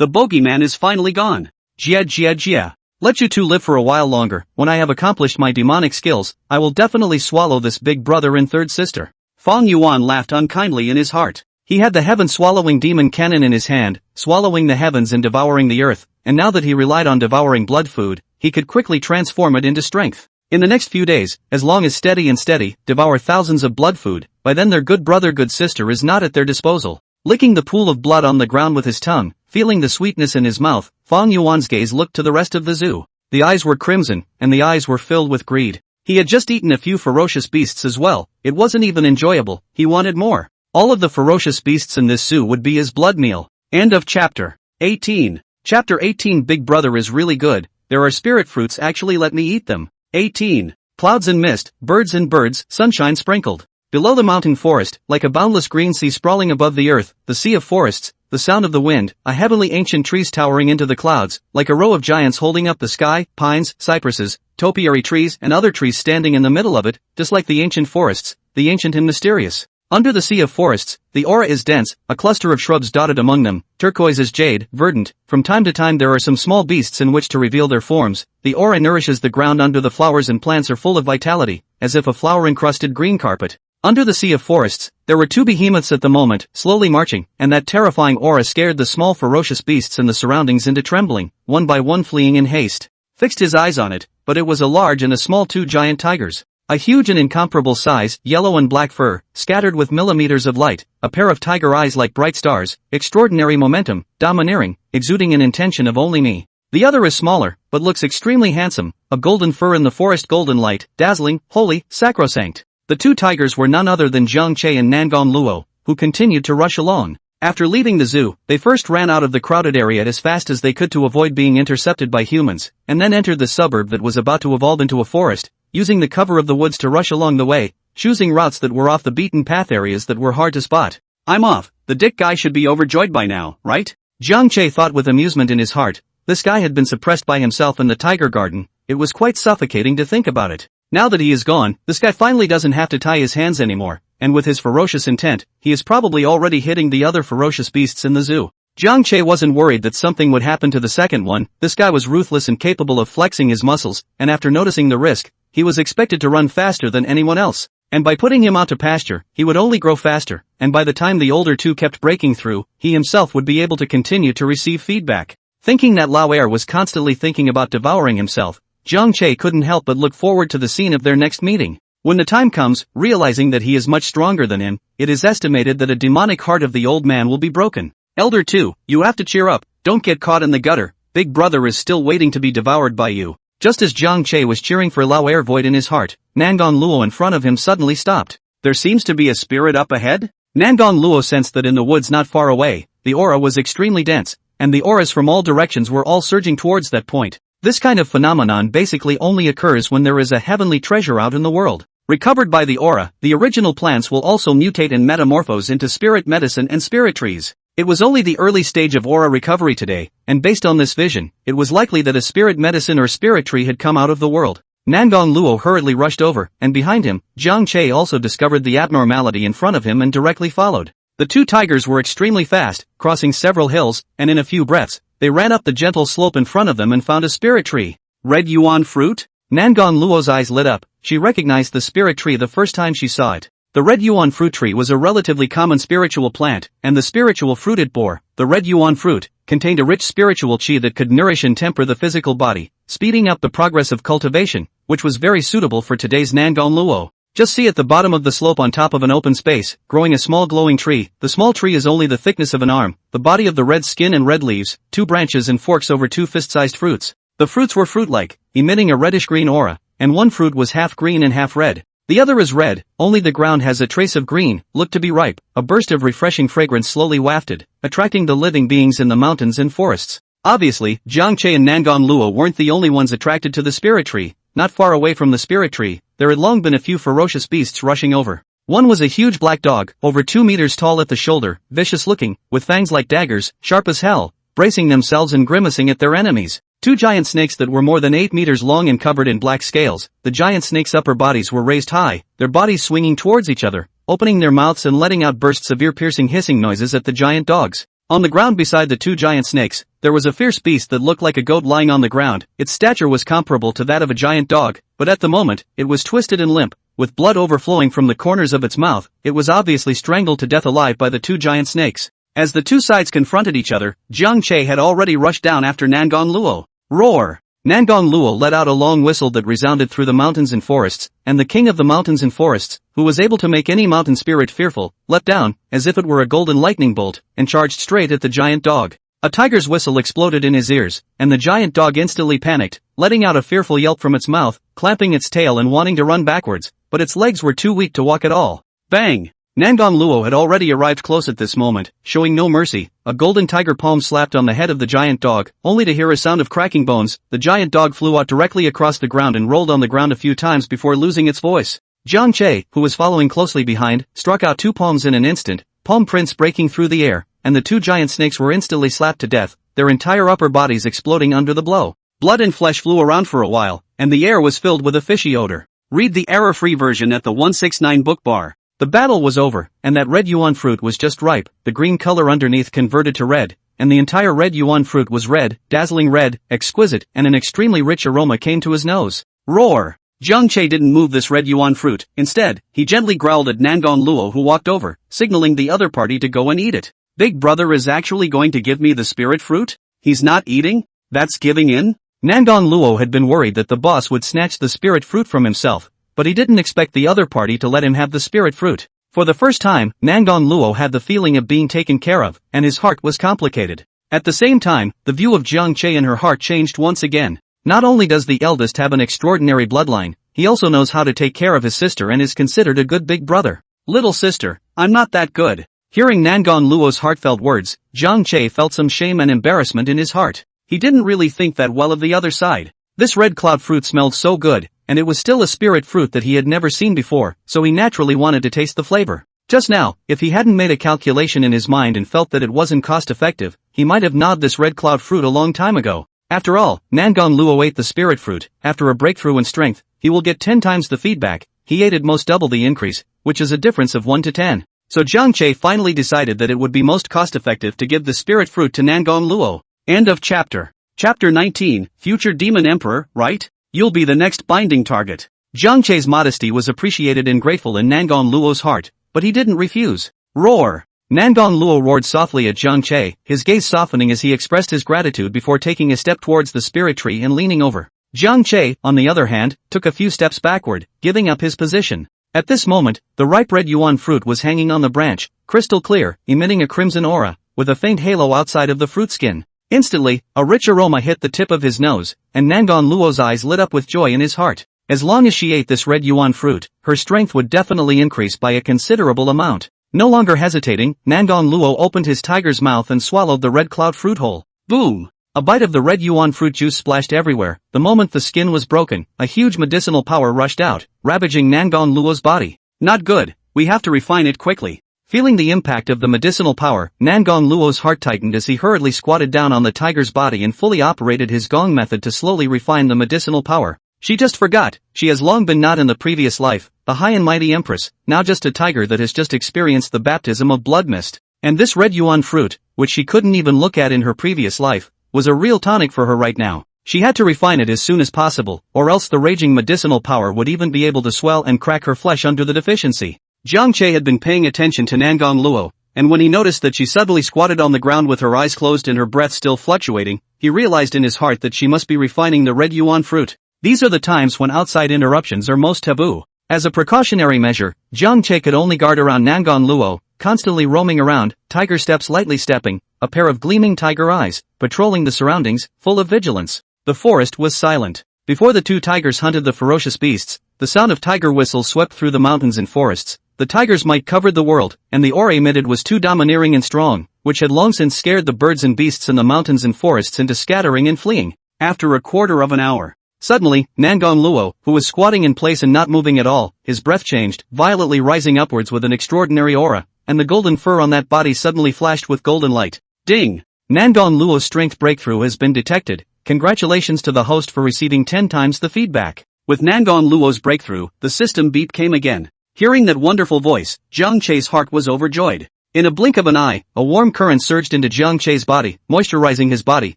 bogeyman is finally gone. Jia. Let you 2 live for a while longer. When I have accomplished my demonic skills, I will definitely swallow this big brother and third sister. Fong Yuan laughed unkindly in his heart. He had the heaven-swallowing demon cannon in his hand, swallowing the heavens and devouring the earth, and now that he relied on devouring blood food, he could quickly transform it into strength. In the next few days, as long as steady, devour thousands of blood food, by then their good brother good sister is not at their disposal. Licking the pool of blood on the ground with his tongue, feeling the sweetness in his mouth, Fong Yuan's gaze looked to the rest of the zoo. The eyes were crimson, and the eyes were filled with greed. He had just eaten a few ferocious beasts as well. It wasn't even enjoyable, he wanted more. All of the ferocious beasts in this zoo would be his blood meal. End of chapter 18. Chapter 18. Big Brother is really good. There are spirit fruits, actually let me eat them. 18. Clouds and mist, birds and birds, sunshine sprinkled. Below the mountain forest, like a boundless green sea sprawling above the earth, the sea of forests, the sound of the wind, a heavenly ancient trees towering into the clouds, like a row of giants holding up the sky, pines, cypresses, topiary trees and other trees standing in the middle of it, just like the ancient forests, the ancient and mysterious. Under the sea of forests, the aura is dense, a cluster of shrubs dotted among them, turquoise as jade, verdant. From time to time there are some small beasts in which to reveal their forms. The aura nourishes the ground under the flowers and plants are full of vitality, as if a flower-encrusted green carpet. Under the sea of forests, there were 2 behemoths at the moment, slowly marching, and that terrifying aura scared the small ferocious beasts in the surroundings into trembling, one by one fleeing in haste. Fixed his eyes on it, but it was a large and a small 2 giant tigers. A huge and incomparable size, yellow and black fur, scattered with millimeters of light, a pair of tiger eyes like bright stars, extraordinary momentum, domineering, exuding an intention of only me. The other is smaller, but looks extremely handsome, a golden fur in the forest golden light, dazzling, holy, sacrosanct. The two tigers were none other than Jiang Che and Nangon Luo, who continued to rush along. After leaving the zoo, they first ran out of the crowded area as fast as they could to avoid being intercepted by humans, and then entered the suburb that was about to evolve into a forest, using the cover of the woods to rush along the way, choosing routes that were off the beaten path areas that were hard to spot. I'm off, the dick guy should be overjoyed by now, right? Jiang Che thought with amusement in his heart. This guy had been suppressed by himself in the tiger garden. It was quite suffocating to think about it. Now that he is gone, this guy finally doesn't have to tie his hands anymore, and with his ferocious intent, he is probably already hitting the other ferocious beasts in the zoo. Jiang Che wasn't worried that something would happen to the second one. This guy was ruthless and capable of flexing his muscles, and after noticing the risk, he was expected to run faster than anyone else. And by putting him out to pasture, he would only grow faster, and by the time the older two kept breaking through, he himself would be able to continue to receive feedback. Thinking that Lao Er was constantly thinking about devouring himself, Jiang Che couldn't help but look forward to the scene of their next meeting. When the time comes, realizing that he is much stronger than him, it is estimated that a demonic heart of the old man will be broken. Elder 2, you have to cheer up, don't get caught in the gutter, big brother is still waiting to be devoured by you. Just as Jiang Che was cheering for Lao Er void in his heart, Nangon Luo in front of him suddenly stopped. There seems to be a spirit up ahead? Nangon Luo sensed that in the woods not far away, the aura was extremely dense, and the auras from all directions were all surging towards that point. This kind of phenomenon basically only occurs when there is a heavenly treasure out in the world. Recovered by the aura, the original plants will also mutate and metamorphose into spirit medicine and spirit trees. It was only the early stage of aura recovery today, and based on this vision, it was likely that a spirit medicine or spirit tree had come out of the world. Nangon Luo hurriedly rushed over, and behind him, Jiang Che also discovered the abnormality in front of him and directly followed. The two tigers were extremely fast, crossing several hills, and in a few breaths, they ran up the gentle slope in front of them and found a spirit tree. Red Yuan fruit? Nangon Luo's eyes lit up. She recognized the spirit tree the first time she saw it. The red yuan fruit tree was a relatively common spiritual plant, and the spiritual fruit it bore, the red yuan fruit, contained a rich spiritual qi that could nourish and temper the physical body, speeding up the progress of cultivation, which was very suitable for today's Nangon Luo. Just see at the bottom of the slope on top of an open space, growing a small glowing tree. The small tree is only the thickness of an arm, the body of the red skin and red leaves, 2 branches and forks over 2 fist-sized fruits. The fruits were fruit-like, emitting a reddish-green aura, and one fruit was half green and half red. The other is red, only the ground has a trace of green, looked to be ripe. A burst of refreshing fragrance slowly wafted, attracting the living beings in the mountains and forests. Obviously, Jiang Che and Nangon Luo weren't the only ones attracted to the spirit tree. Not far away from the spirit tree, there had long been a few ferocious beasts rushing over. One was a huge black dog, over 2 meters tall at the shoulder, vicious looking, with fangs like daggers, sharp as hell, bracing themselves and grimacing at their enemies. 2 giant snakes that were more than 8 meters long and covered in black scales. The giant snakes' upper bodies were raised high, their bodies swinging towards each other, opening their mouths and letting out bursts of ear-piercing hissing noises at the giant dogs. On the ground beside the 2 giant snakes, there was a fierce beast that looked like a goat lying on the ground. Its stature was comparable to that of a giant dog, but at the moment, it was twisted and limp, with blood overflowing from the corners of its mouth. It was obviously strangled to death alive by the 2 giant snakes. As the 2 sides confronted each other, Jiang Che had already rushed down after Nangon Luo. Roar! Nangon Luo let out a long whistle that resounded through the mountains and forests, and the king of the mountains and forests, who was able to make any mountain spirit fearful, leapt down, as if it were a golden lightning bolt, and charged straight at the giant dog. A tiger's whistle exploded in his ears, and the giant dog instantly panicked, letting out a fearful yelp from its mouth, clamping its tail and wanting to run backwards, but its legs were too weak to walk at all. Bang! Nangon Luo had already arrived close at this moment, showing no mercy. A golden tiger palm slapped on the head of the giant dog, only to hear a sound of cracking bones. The giant dog flew out directly across the ground and rolled on the ground a few times before losing its voice. Jiang Che, who was following closely behind, struck out 2 palms in an instant, palm prints breaking through the air, and the 2 giant snakes were instantly slapped to death, their entire upper bodies exploding under the blow. Blood and flesh flew around for a while, and the air was filled with a fishy odor. Read the error-free version at the 169 book bar. The battle was over, and that red yuan fruit was just ripe. The green color underneath converted to red, and the entire red yuan fruit was red, dazzling red, exquisite, and an extremely rich aroma came to his nose. Roar! Jiang Che didn't move this red yuan fruit. Instead, he gently growled at Nangon Luo, who walked over, signaling the other party to go and eat it. Big brother is actually going to give me the spirit fruit? He's not eating? That's giving in? Nangon Luo had been worried that the boss would snatch the spirit fruit from himself, but he didn't expect the other party to let him have the spirit fruit. For the first time, Nangon Luo had the feeling of being taken care of, and his heart was complicated. At the same time, the view of Jiang Che in her heart changed once again. Not only does the eldest have an extraordinary bloodline, he also knows how to take care of his sister and is considered a good big brother. Little sister, I'm not that good. Hearing Nangon Luo's heartfelt words, Zhang Che felt some shame and embarrassment in his heart. He didn't really think that well of the other side. This red cloud fruit smelled so good, and it was still a spirit fruit that he had never seen before, so he naturally wanted to taste the flavor. Just now, if he hadn't made a calculation in his mind and felt that it wasn't cost-effective, he might have gnawed this red cloud fruit a long time ago. After all, Nangon Luo ate the spirit fruit. After a breakthrough in strength, he will get 10 times the feedback. He ate at most double the increase, which is a difference of 1 to 10. So Zhang Che finally decided that it would be most cost-effective to give the spirit fruit to Nangon Luo. End of chapter. Chapter 19, Future Demon Emperor, right? You'll be the next binding target. Zhang Che's modesty was appreciated and grateful in Nangon Luo's heart, but he didn't refuse. Roar! Nangon Luo roared softly at Zhang Che, his gaze softening as he expressed his gratitude before taking a step towards the spirit tree and leaning over. Zhang Che, on the other hand, took a few steps backward, giving up his position. At this moment, the ripe red yuan fruit was hanging on the branch, crystal clear, emitting a crimson aura, with a faint halo outside of the fruit skin. Instantly, a rich aroma hit the tip of his nose, and Nangon Luo's eyes lit up with joy in his heart. As long as she ate this red yuan fruit, her strength would definitely increase by a considerable amount. No longer hesitating, Nangon Luo opened his tiger's mouth and swallowed the red cloud fruit whole. Boom! A bite of the red yuan fruit juice splashed everywhere. The moment the skin was broken, a huge medicinal power rushed out, ravaging Nangon Luo's body. Not good, we have to refine it quickly. Feeling the impact of the medicinal power, Nangon Luo's heart tightened as he hurriedly squatted down on the tiger's body and fully operated his gong method to slowly refine the medicinal power. She just forgot, she has long been not in the previous life, the high and mighty Empress, now just a tiger that has just experienced the baptism of blood mist. And this red yuan fruit, which she couldn't even look at in her previous life, was a real tonic for her right now. She had to refine it as soon as possible, or else the raging medicinal power would even be able to swell and crack her flesh under the deficiency. Zhang Che had been paying attention to Nangon Luo, and when he noticed that she suddenly squatted on the ground with her eyes closed and her breath still fluctuating, he realized in his heart that she must be refining the red yuan fruit. These are the times when outside interruptions are most taboo. As a precautionary measure, Zhang Che could only guard around Nangon Luo, constantly roaming around, tiger steps lightly stepping, a pair of gleaming tiger eyes, patrolling the surroundings, full of vigilance. The forest was silent. Before the two tigers hunted the ferocious beasts, the sound of tiger whistles swept through the mountains and forests. The tiger's might covered the world, and the aura emitted was too domineering and strong, which had long since scared the birds and beasts in the mountains and forests into scattering and fleeing. After a quarter of an hour, suddenly, Nangon Luo, who was squatting in place and not moving at all, his breath changed, violently rising upwards with an extraordinary aura, and the golden fur on that body suddenly flashed with golden light. Ding! Nangon Luo's strength breakthrough has been detected. Congratulations to the host for receiving 10 times the feedback. With Nangon Luo's breakthrough, the system beep came again. Hearing that wonderful voice, Zhang Che's heart was overjoyed. In a blink of an eye, a warm current surged into Zhang Che's body, moisturizing his body,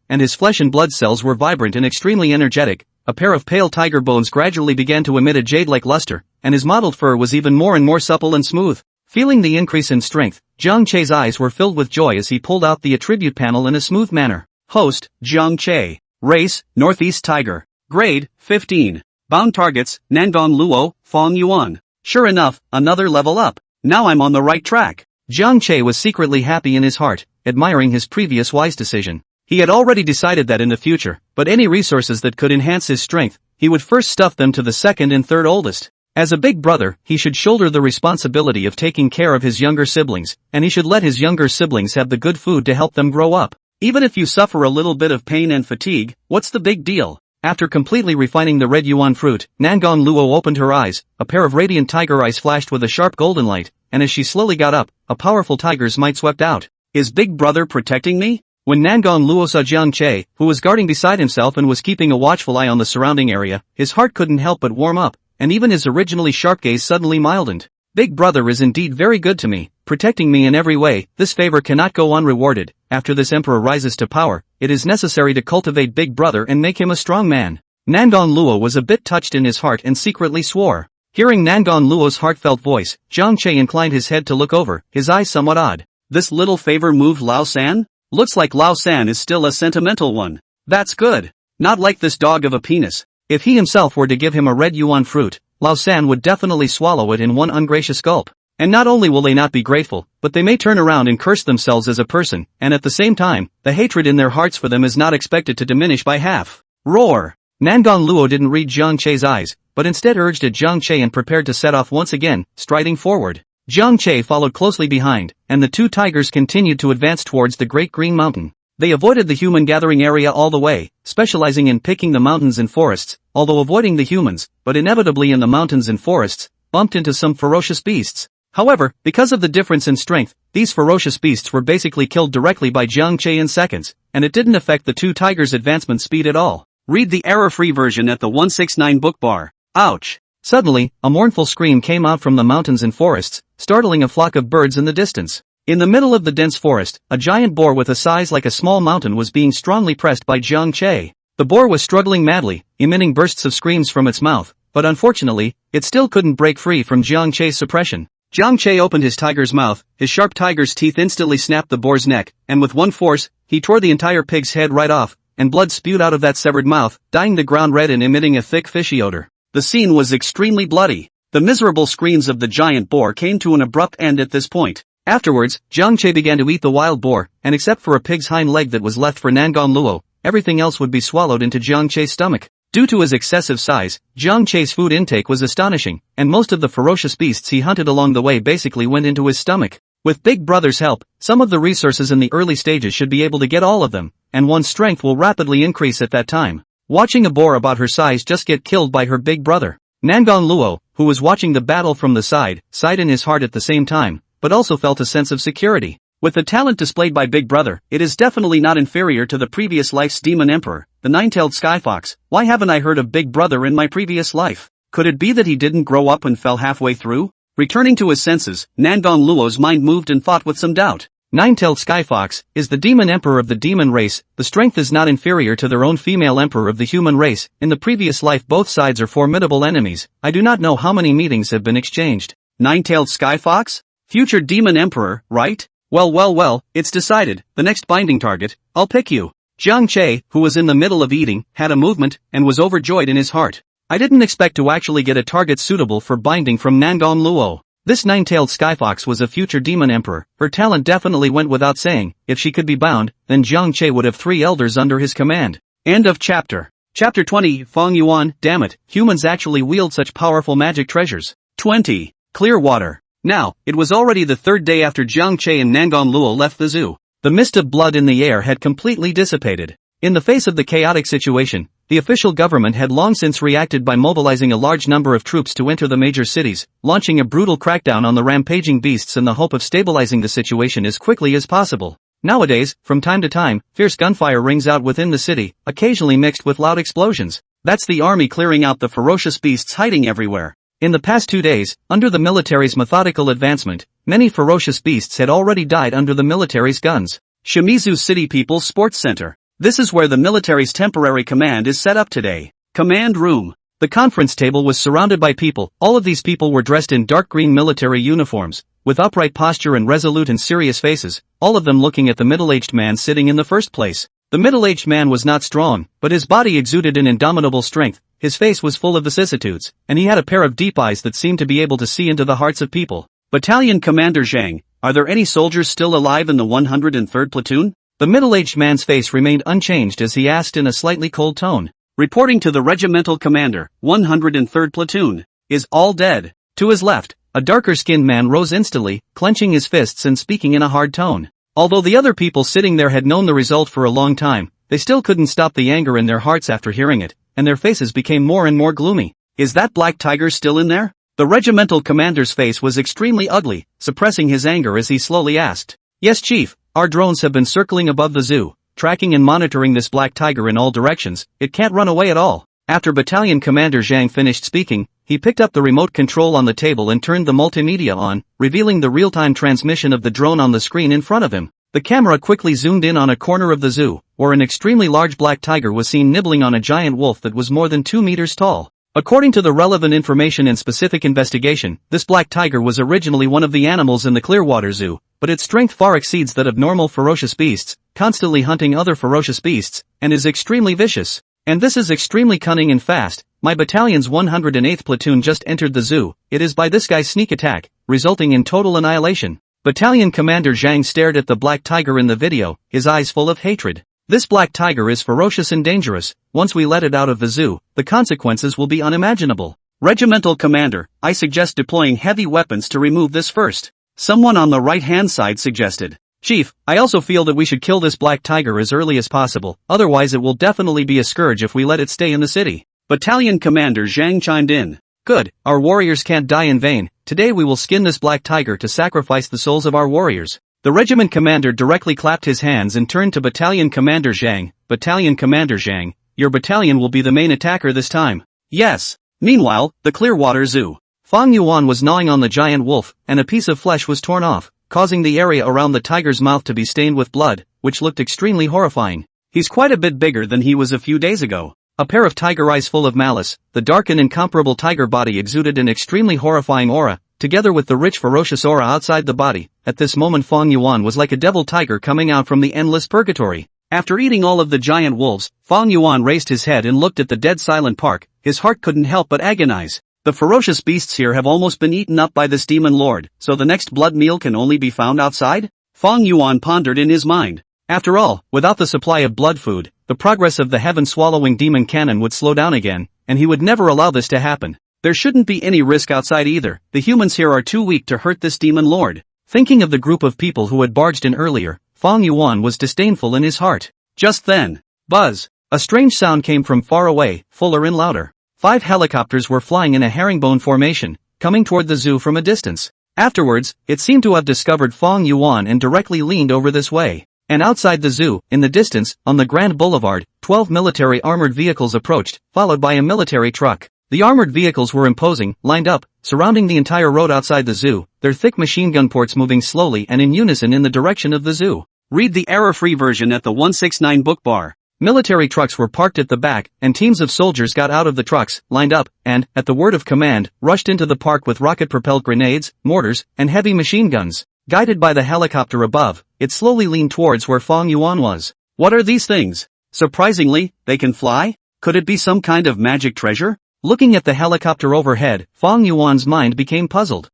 and his flesh and blood cells were vibrant and extremely energetic. A pair of pale tiger bones gradually began to emit a jade-like luster, and his mottled fur was even more and more supple and smooth. Feeling the increase in strength, Zhang Che's eyes were filled with joy as he pulled out the attribute panel in a smooth manner. Host, Zhang Che. Race, Northeast Tiger. Grade, 15. Bound targets, Nangon Luo, Fong Yuan. Sure enough, another level up. Now I'm on the right track. Zhang Che was secretly happy in his heart, admiring his previous wise decision. He had already decided that in the future, but any resources that could enhance his strength, he would first stuff them to the second and third oldest. As a big brother, he should shoulder the responsibility of taking care of his younger siblings, and he should let his younger siblings have the good food to help them grow up. Even if you suffer a little bit of pain and fatigue, what's the big deal? After completely refining the red yuan fruit, Nangon Luo opened her eyes, a pair of radiant tiger eyes flashed with a sharp golden light, and as she slowly got up, a powerful tiger's might swept out. Is big brother protecting me? When Nangon Luo saw Zhang Che, who was guarding beside himself and was keeping a watchful eye on the surrounding area, his heart couldn't help but warm up, and even his originally sharp gaze suddenly mildened. Big brother is indeed very good to me, protecting me in every way. This favor cannot go unrewarded. After this emperor rises to power, it is necessary to cultivate big brother and make him a strong man. Nangon Luo was a bit touched in his heart and secretly swore. Hearing Nangon Luo's heartfelt voice, Zhang Che inclined his head to look over, his eyes somewhat odd. This little favor moved Lao San? Looks like Lao San is still a sentimental one. That's good. Not like this dog of a penis. If he himself were to give him a red yuan fruit, Lao San would definitely swallow it in one ungracious gulp. And not only will they not be grateful, but they may turn around and curse themselves as a person, and at the same time, the hatred in their hearts for them is not expected to diminish by half. Roar! Nangang Luo didn't read Jiang Che's eyes, but instead urged at Jiang Che and prepared to set off once again, striding forward. Jiang Che followed closely behind, and the two tigers continued to advance towards the Great Green Mountain. They avoided the human gathering area all the way, specializing in picking the mountains and forests, although avoiding the humans, but inevitably in the mountains and forests, bumped into some ferocious beasts. However, because of the difference in strength, these ferocious beasts were basically killed directly by Jiang Che in seconds, and it didn't affect the two tigers' advancement speed at all. Read the error-free version at the 169 book bar. Ouch! Suddenly, a mournful scream came out from the mountains and forests, startling a flock of birds in the distance. In the middle of the dense forest, a giant boar with a size like a small mountain was being strongly pressed by Jiang Che. The boar was struggling madly, emitting bursts of screams from its mouth, but unfortunately, it still couldn't break free from Jiang Che's suppression. Jiang Che opened his tiger's mouth, his sharp tiger's teeth instantly snapped the boar's neck, and with one force, he tore the entire pig's head right off, and blood spewed out of that severed mouth, dyeing the ground red and emitting a thick fishy odor. The scene was extremely bloody. The miserable screams of the giant boar came to an abrupt end at this point. Afterwards, Jiang Che began to eat the wild boar, and except for a pig's hind leg that was left for Nangang Luo, everything else would be swallowed into Jiang Che's stomach. Due to his excessive size, Jiang Che's food intake was astonishing, and most of the ferocious beasts he hunted along the way basically went into his stomach. With Big Brother's help, some of the resources in the early stages should be able to get all of them, and one's strength will rapidly increase at that time. Watching a boar about her size just get killed by her big brother. Nangang Luo, who was watching the battle from the side, sighed in his heart at the same time, but also felt a sense of security. With the talent displayed by Big Brother, it is definitely not inferior to the previous life's Demon Emperor, the nine-tailed Sky Fox. Why haven't I heard of Big Brother in my previous life? Could it be that he didn't grow up and fell halfway through? Returning to his senses, Nangang Luo's mind moved and thought with some doubt. Nine-tailed Sky Fox is the Demon Emperor of the demon race. The strength is not inferior to their own female emperor of the human race. In the previous life both sides are formidable enemies. I do not know how many meetings have been exchanged. Nine-tailed Sky Fox? Future Demon Emperor, right? Well, it's decided. The next binding target, I'll pick you. Jiang Che, who was in the middle of eating, had a movement, and was overjoyed in his heart. I didn't expect to actually get a target suitable for binding from Nangang Luo. This nine-tailed Skyfox was a future demon emperor. Her talent definitely went without saying. If she could be bound, then Jiang Che would have 3 elders under his command. End of chapter. Chapter 20, Fong Yuan. Damn it, humans actually wield such powerful magic treasures. 20. Clear water. Now, it was already the 3rd day after Jiang Che and Nangang Luo left the zoo. The mist of blood in the air had completely dissipated. In the face of the chaotic situation, the official government had long since reacted by mobilizing a large number of troops to enter the major cities, launching a brutal crackdown on the rampaging beasts in the hope of stabilizing the situation as quickly as possible. Nowadays, from time to time, fierce gunfire rings out within the city, occasionally mixed with loud explosions. That's the army clearing out the ferocious beasts hiding everywhere. In the past 2 days, under the military's methodical advancement, many ferocious beasts had already died under the military's guns. Shimizu City People's Sports Center. This is where the military's temporary command is set up today. Command room. The conference table was surrounded by people. All of these people were dressed in dark green military uniforms, with upright posture and resolute and serious faces, all of them looking at the middle-aged man sitting in the first place. The middle-aged man was not strong, but his body exuded an indomitable strength. His face was full of vicissitudes, and he had a pair of deep eyes that seemed to be able to see into the hearts of people. Battalion Commander Zhang, are there any soldiers still alive in the 103rd Platoon? The middle-aged man's face remained unchanged as he asked in a slightly cold tone. Reporting to the Regimental Commander, 103rd Platoon, is all dead. To his left, a darker-skinned man rose instantly, clenching his fists and speaking in a hard tone. Although the other people sitting there had known the result for a long time, they still couldn't stop the anger in their hearts after hearing it, and their faces became more and more gloomy. Is that black tiger still in there? The regimental commander's face was extremely ugly, suppressing his anger as he slowly asked. Yes, Chief, our drones have been circling above the zoo, tracking and monitoring this black tiger in all directions. It can't run away at all. After Battalion Commander Zhang finished speaking, he picked up the remote control on the table and turned the multimedia on, revealing the real-time transmission of the drone on the screen in front of him. The camera quickly zoomed in on a corner of the zoo, where an extremely large black tiger was seen nibbling on a giant wolf that was more than 2 meters tall. According to the relevant information and specific investigation, this black tiger was originally one of the animals in the Clearwater Zoo, but its strength far exceeds that of normal ferocious beasts, constantly hunting other ferocious beasts, and is extremely vicious. And this is extremely cunning and fast. My battalion's 108th platoon just entered the zoo. It is by this guy's sneak attack, resulting in total annihilation. Battalion Commander Zhang stared at the black tiger in the video, his eyes full of hatred. This black tiger is ferocious and dangerous. Once we let it out of the zoo, the consequences will be unimaginable. Regimental commander, I suggest deploying heavy weapons to remove this first. Someone on the right-hand side suggested. Chief, I also feel that we should kill this black tiger as early as possible, otherwise it will definitely be a scourge if we let it stay in the city. Battalion Commander Zhang chimed in. Good, our warriors can't die in vain. Today we will skin this black tiger to sacrifice the souls of our warriors. The regiment commander directly clapped his hands and turned to Battalion Commander Zhang. Battalion Commander Zhang, your battalion will be the main attacker this time. Yes. Meanwhile, the Clearwater Zoo. Fong Yuan was gnawing on the giant wolf, and a piece of flesh was torn off, causing the area around the tiger's mouth to be stained with blood, which looked extremely horrifying. He's quite a bit bigger than he was a few days ago. A pair of tiger eyes full of malice, the dark and incomparable tiger body exuded an extremely horrifying aura, together with the rich ferocious aura outside the body. At this moment Fong Yuan was like a devil tiger coming out from the endless purgatory. After eating all of the giant wolves, Fong Yuan raised his head and looked at the dead silent park. His heart couldn't help but agonize. The ferocious beasts here have almost been eaten up by this demon lord, so the next blood meal can only be found outside? Fong Yuan pondered in his mind. After all, without the supply of blood food, the progress of the heaven-swallowing demon cannon would slow down again, and he would never allow this to happen. There shouldn't be any risk outside either. The humans here are too weak to hurt this demon lord. Thinking of the group of people who had barged in earlier, Fong Yuan was disdainful in his heart. Just then, buzz! A strange sound came from far away, fuller and louder. 5 helicopters were flying in a herringbone formation, coming toward the zoo from a distance. Afterwards, it seemed to have discovered Fong Yuan and directly leaned over this way. And outside the zoo, in the distance, on the Grand Boulevard, 12 military armored vehicles approached, followed by a military truck. The armored vehicles were imposing, lined up, surrounding the entire road outside the zoo, their thick machine gun ports moving slowly and in unison in the direction of the zoo. Read the error-free version at the 169 book bar. Military trucks were parked at the back, and teams of soldiers got out of the trucks, lined up, and, at the word of command, rushed into the park with rocket-propelled grenades, mortars, and heavy machine guns. Guided by the helicopter above, it slowly leaned towards where Fong Yuan was. What are these things? Surprisingly, they can fly? Could it be some kind of magic treasure? Looking at the helicopter overhead, Fong Yuan's mind became puzzled.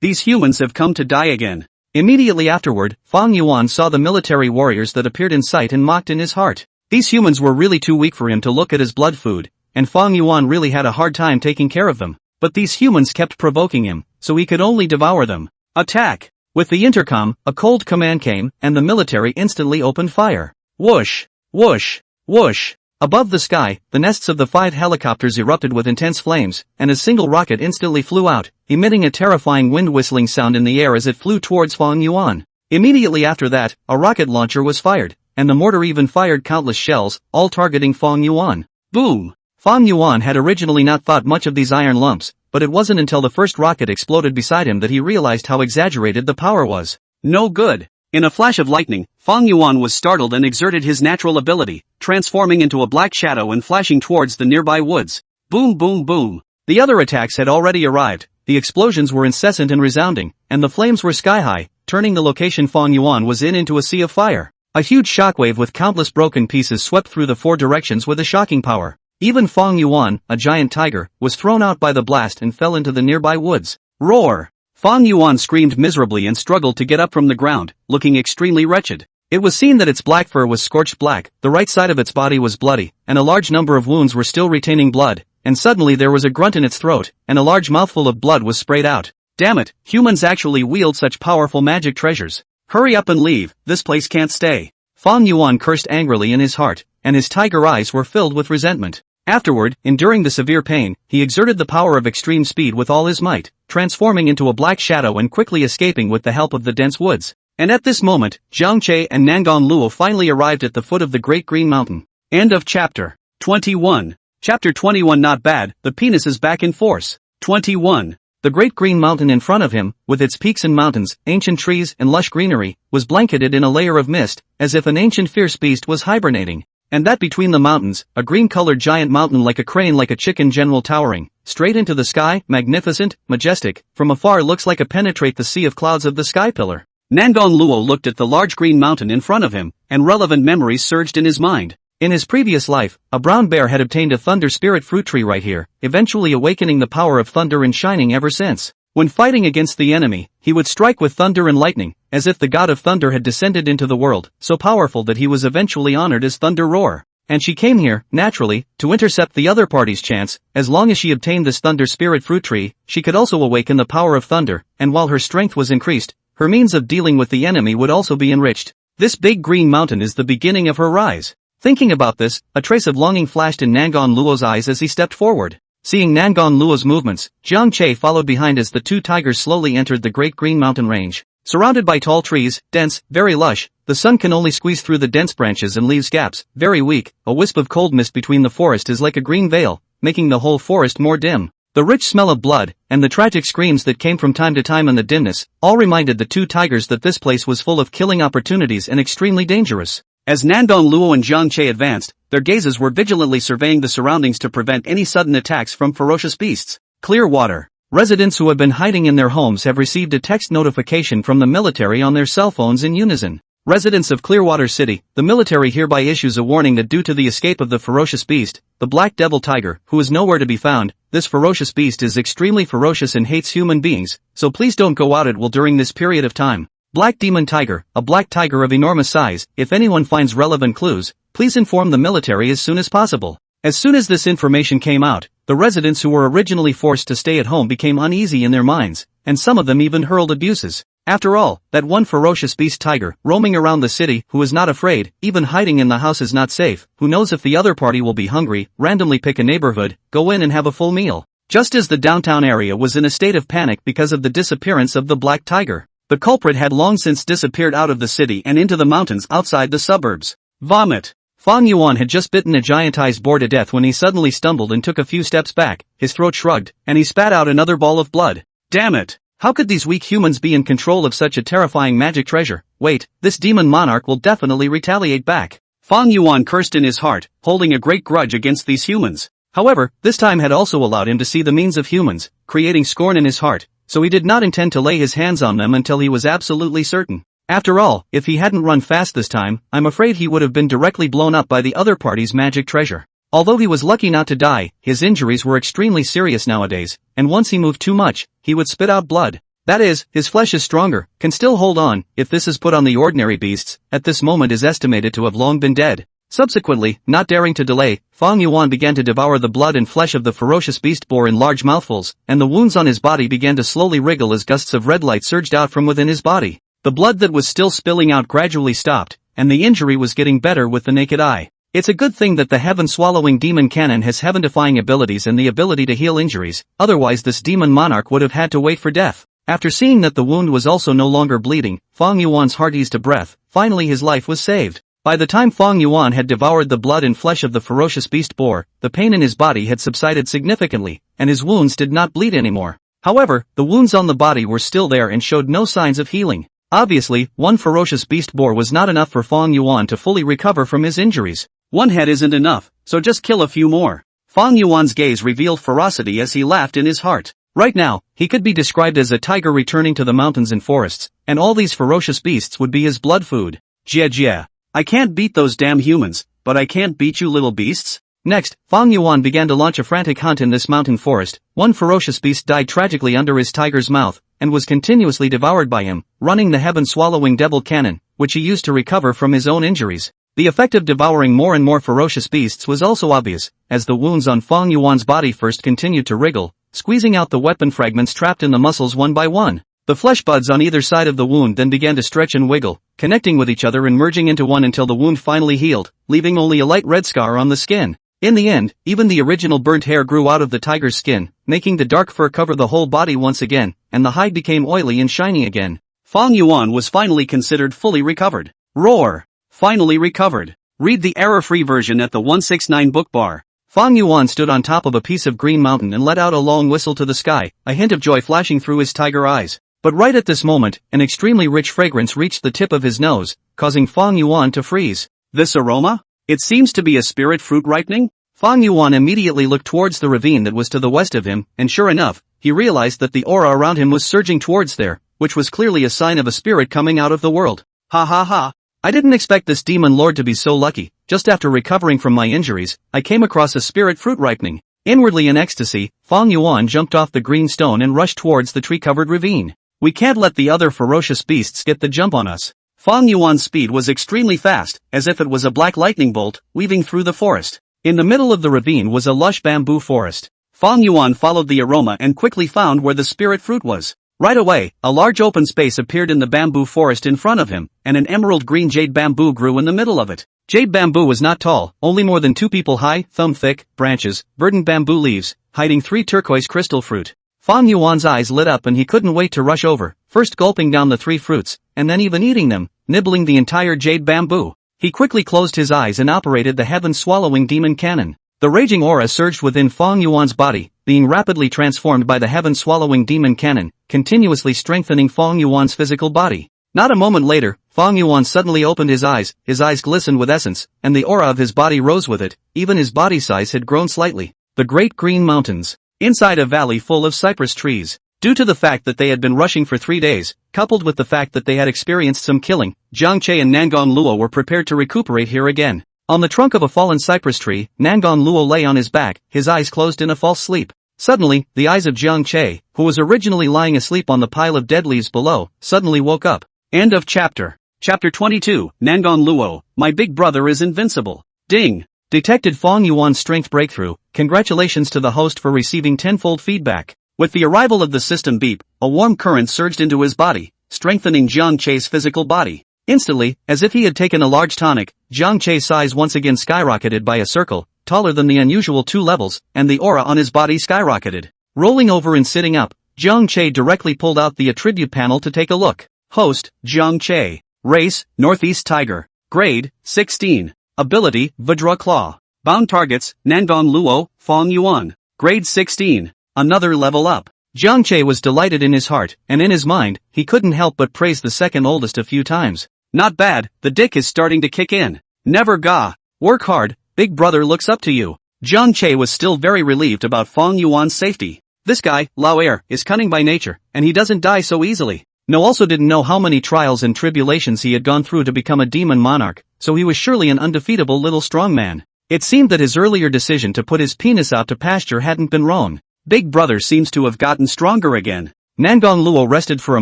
These humans have come to die again. Immediately afterward, Fong Yuan saw the military warriors that appeared in sight and mocked in his heart. These humans were really too weak for him to look at as blood food, and Fong Yuan really had a hard time taking care of them. But these humans kept provoking him, so he could only devour them. Attack! With the intercom, a cold command came, and the military instantly opened fire. Whoosh! Whoosh! Whoosh! Above the sky, the nests of the 5 helicopters erupted with intense flames, and a single rocket instantly flew out, emitting a terrifying wind-whistling sound in the air as it flew towards Fong Yuan. Immediately after that, a rocket launcher was fired, and the mortar even fired countless shells, all targeting Fong Yuan. Boom! Fong Yuan had originally not thought much of these iron lumps, but it wasn't until the first rocket exploded beside him that he realized how exaggerated the power was. No good. In a flash of lightning, Fong Yuan was startled and exerted his natural ability, transforming into a black shadow and flashing towards the nearby woods. Boom boom boom. The other attacks had already arrived, the explosions were incessant and resounding, and the flames were sky-high, turning the location Fong Yuan was in into a sea of fire. A huge shockwave with countless broken pieces swept through the 4 directions with a shocking power. Even Fong Yuan, a giant tiger, was thrown out by the blast and fell into the nearby woods. Roar! Fong Yuan screamed miserably and struggled to get up from the ground, looking extremely wretched. It was seen that its black fur was scorched black, the right side of its body was bloody, and a large number of wounds were still retaining blood, and suddenly there was a grunt in its throat, and a large mouthful of blood was sprayed out. Damn it, humans actually wield such powerful magic treasures. Hurry up and leave, this place can't stay. Fong Yuan cursed angrily in his heart, and his tiger eyes were filled with resentment. Afterward, enduring the severe pain, he exerted the power of extreme speed with all his might, transforming into a black shadow and quickly escaping with the help of the dense woods. And at this moment, Zhang Che and Nangon Luo finally arrived at the foot of the Great Green Mountain. End of chapter 21. Chapter 21 not bad, the penis is back in force. 21. The Great Green Mountain in front of him, with its peaks and mountains, ancient trees and lush greenery, was blanketed in a layer of mist, as if an ancient fierce beast was hibernating. And that between the mountains, a green-colored giant mountain like a crane like a chicken general towering, straight into the sky, magnificent, majestic, from afar looks like a penetrate the sea of clouds of the sky pillar. Nangon Luo looked at the large green mountain in front of him, and relevant memories surged in his mind. In his previous life, a brown bear had obtained a thunder spirit fruit tree right here, eventually awakening the power of thunder and shining ever since. When fighting against the enemy, he would strike with thunder and lightning, as if the god of thunder had descended into the world, so powerful that he was eventually honored as Thunder Roar. And she came here, naturally, to intercept the other party's chance. As long as she obtained this Thunder Spirit fruit tree, she could also awaken the power of thunder, and while her strength was increased, her means of dealing with the enemy would also be enriched. This big green mountain is the beginning of her rise. Thinking about this, a trace of longing flashed in Nangon Luo's eyes as he stepped forward. Seeing Nangon Luo's movements, Jiang Che followed behind as the two tigers slowly entered the great green mountain range. Surrounded by tall trees, dense, very lush, the sun can only squeeze through the dense branches and leaves gaps, very weak. A wisp of cold mist between the forest is like a green veil, making the whole forest more dim. The rich smell of blood, and the tragic screams that came from time to time in the dimness, all reminded the two tigers that this place was full of killing opportunities and extremely dangerous. As Nangon Luo and Jiang Che advanced, their gazes were vigilantly surveying the surroundings to prevent any sudden attacks from ferocious beasts. Clear water. Residents who have been hiding in their homes have received a text notification from the military on their cell phones in unison. Residents of Clearwater City, the military hereby issues a warning that due to the escape of the ferocious beast, the Black Devil Tiger, who is nowhere to be found, this ferocious beast is extremely ferocious and hates human beings, so please don't go out at will during this period of time. Black Demon Tiger, a black tiger of enormous size. If anyone finds relevant clues, please inform the military as soon as possible. As soon as this information came out, the residents who were originally forced to stay at home became uneasy in their minds, and some of them even hurled abuses. After all, that one ferocious beast tiger, roaming around the city, who is not afraid, even hiding in the house is not safe, who knows if the other party will be hungry, randomly pick a neighborhood, go in and have a full meal. Just as the downtown area was in a state of panic because of the disappearance of the black tiger, the culprit had long since disappeared out of the city and into the mountains outside the suburbs. Vomit. Fong Yuan had just bitten a giantized boar to death when he suddenly stumbled and took a few steps back, his throat shrugged, and he spat out another ball of blood. Damn it! How could these weak humans be in control of such a terrifying magic treasure? Wait, this demon monarch will definitely retaliate back. Fong Yuan cursed in his heart, holding a great grudge against these humans. However, this time had also allowed him to see the means of humans, creating scorn in his heart, so he did not intend to lay his hands on them until he was absolutely certain. After all, if he hadn't run fast this time, I'm afraid he would have been directly blown up by the other party's magic treasure. Although he was lucky not to die, his injuries were extremely serious nowadays, and once he moved too much, he would spit out blood. That is, his flesh is stronger, can still hold on. If this is put on the ordinary beasts, at this moment is estimated to have long been dead. Subsequently, not daring to delay, Fong Yuan began to devour the blood and flesh of the ferocious beast boar in large mouthfuls, and the wounds on his body began to slowly wriggle as gusts of red light surged out from within his body. The blood that was still spilling out gradually stopped, and the injury was getting better with the naked eye. It's a good thing that the heaven-swallowing demon cannon has heaven-defying abilities and the ability to heal injuries, otherwise this demon monarch would have had to wait for death. After seeing that the wound was also no longer bleeding, Fong Yuan's heart eased a breath. Finally his life was saved. By the time Fong Yuan had devoured the blood and flesh of the ferocious beast boar, the pain in his body had subsided significantly, and his wounds did not bleed anymore. However, the wounds on the body were still there and showed no signs of healing. Obviously, one ferocious beast boar was not enough for Fong Yuan to fully recover from his injuries. One head isn't enough, so just kill a few more. Fong Yuan's gaze revealed ferocity as he laughed in his heart. Right now, he could be described as a tiger returning to the mountains and forests, and all these ferocious beasts would be his blood food. Jia. I can't beat those damn humans, but I can't beat you little beasts? Next, Fong Yuan began to launch a frantic hunt in this mountain forest. One ferocious beast died tragically under his tiger's mouth, and was continuously devoured by him, running the heaven-swallowing devil cannon, which he used to recover from his own injuries. The effect of devouring more and more ferocious beasts was also obvious, as the wounds on Fong Yuan's body first continued to wriggle, squeezing out the weapon fragments trapped in the muscles one by one. The flesh buds on either side of the wound then began to stretch and wiggle, connecting with each other and merging into one until the wound finally healed, leaving only a light red scar on the skin. In the end, even the original burnt hair grew out of the tiger's skin, making the dark fur cover the whole body once again, and the hide became oily and shiny again. Fong Yuan was finally considered fully recovered. Roar! Finally recovered. Read the error-free version at the 169 book bar. Fong Yuan stood on top of a piece of green mountain and let out a long whistle to the sky, a hint of joy flashing through his tiger eyes. But right at this moment, an extremely rich fragrance reached the tip of his nose, causing Fong Yuan to freeze. This aroma? It seems to be a spirit fruit ripening? Fong Yuan immediately looked towards the ravine that was to the west of him, and sure enough, he realized that the aura around him was surging towards there, which was clearly a sign of a spirit coming out of the world. Ha ha ha. I didn't expect this demon lord to be so lucky. Just after recovering from my injuries, I came across a spirit fruit ripening. Inwardly in ecstasy, Fong Yuan jumped off the green stone and rushed towards the tree-covered ravine. We can't let the other ferocious beasts get the jump on us. Fong Yuan's speed was extremely fast, as if it was a black lightning bolt, weaving through the forest. In the middle of the ravine was a lush bamboo forest. Fong Yuan followed the aroma and quickly found where the spirit fruit was. Right away, a large open space appeared in the bamboo forest in front of him, and an emerald green jade bamboo grew in the middle of it. Jade bamboo was not tall, only more than 2 people high, thumb-thick, branches, verdant bamboo leaves, hiding 3 turquoise crystal fruit. Fong Yuan's eyes lit up and he couldn't wait to rush over, first gulping down the 3 fruits, and then even eating them, nibbling the entire jade bamboo. He quickly closed his eyes and operated the heaven-swallowing demon cannon. The raging aura surged within Fong Yuan's body, being rapidly transformed by the heaven-swallowing demon cannon, continuously strengthening Fong Yuan's physical body. Not a moment later, Fong Yuan suddenly opened his eyes glistened with essence, and the aura of his body rose with it, even his body size had grown slightly. The Great Green Mountains. Inside a valley full of cypress trees. Due to the fact that they had been rushing for 3 days, coupled with the fact that they had experienced some killing, Jiang Che and Nangon Luo were prepared to recuperate here again. On the trunk of a fallen cypress tree, Nangon Luo lay on his back, his eyes closed in a false sleep. Suddenly, the eyes of Jiang Che, who was originally lying asleep on the pile of dead leaves below, suddenly woke up. End of chapter. Chapter 22, Nangon Luo, my big brother is invincible. Ding! Detected Fong Yuan's strength breakthrough. Congratulations to the host for receiving tenfold feedback. With the arrival of the system beep, a warm current surged into his body, strengthening Jiang Che's physical body. Instantly, as if he had taken a large tonic, Jiang Che's size once again skyrocketed by a circle, taller than the unusual 2 levels, and the aura on his body skyrocketed. Rolling over and sitting up, Jiang Che directly pulled out the attribute panel to take a look. Host, Jiang Che. Race, Northeast Tiger. Grade, 16. Ability, Vajra Claw. Bound targets, Nangon Luo, Fong Yuan. Grade 16. Another level up. Jiang Che was delighted in his heart, and in his mind, he couldn't help but praise the second oldest a few times. Not bad, the dick is starting to kick in. Never ga. Work hard, big brother looks up to you. Jiang Che was still very relieved about Fong Yuan's safety. This guy, Lao Er, is cunning by nature, and he doesn't die so easily. No also didn't know how many trials and tribulations he had gone through to become a demon monarch, so he was surely an undefeatable little strong man. It seemed that his earlier decision to put his penis out to pasture hadn't been wrong. Big brother seems to have gotten stronger again. Nangon Luo rested for a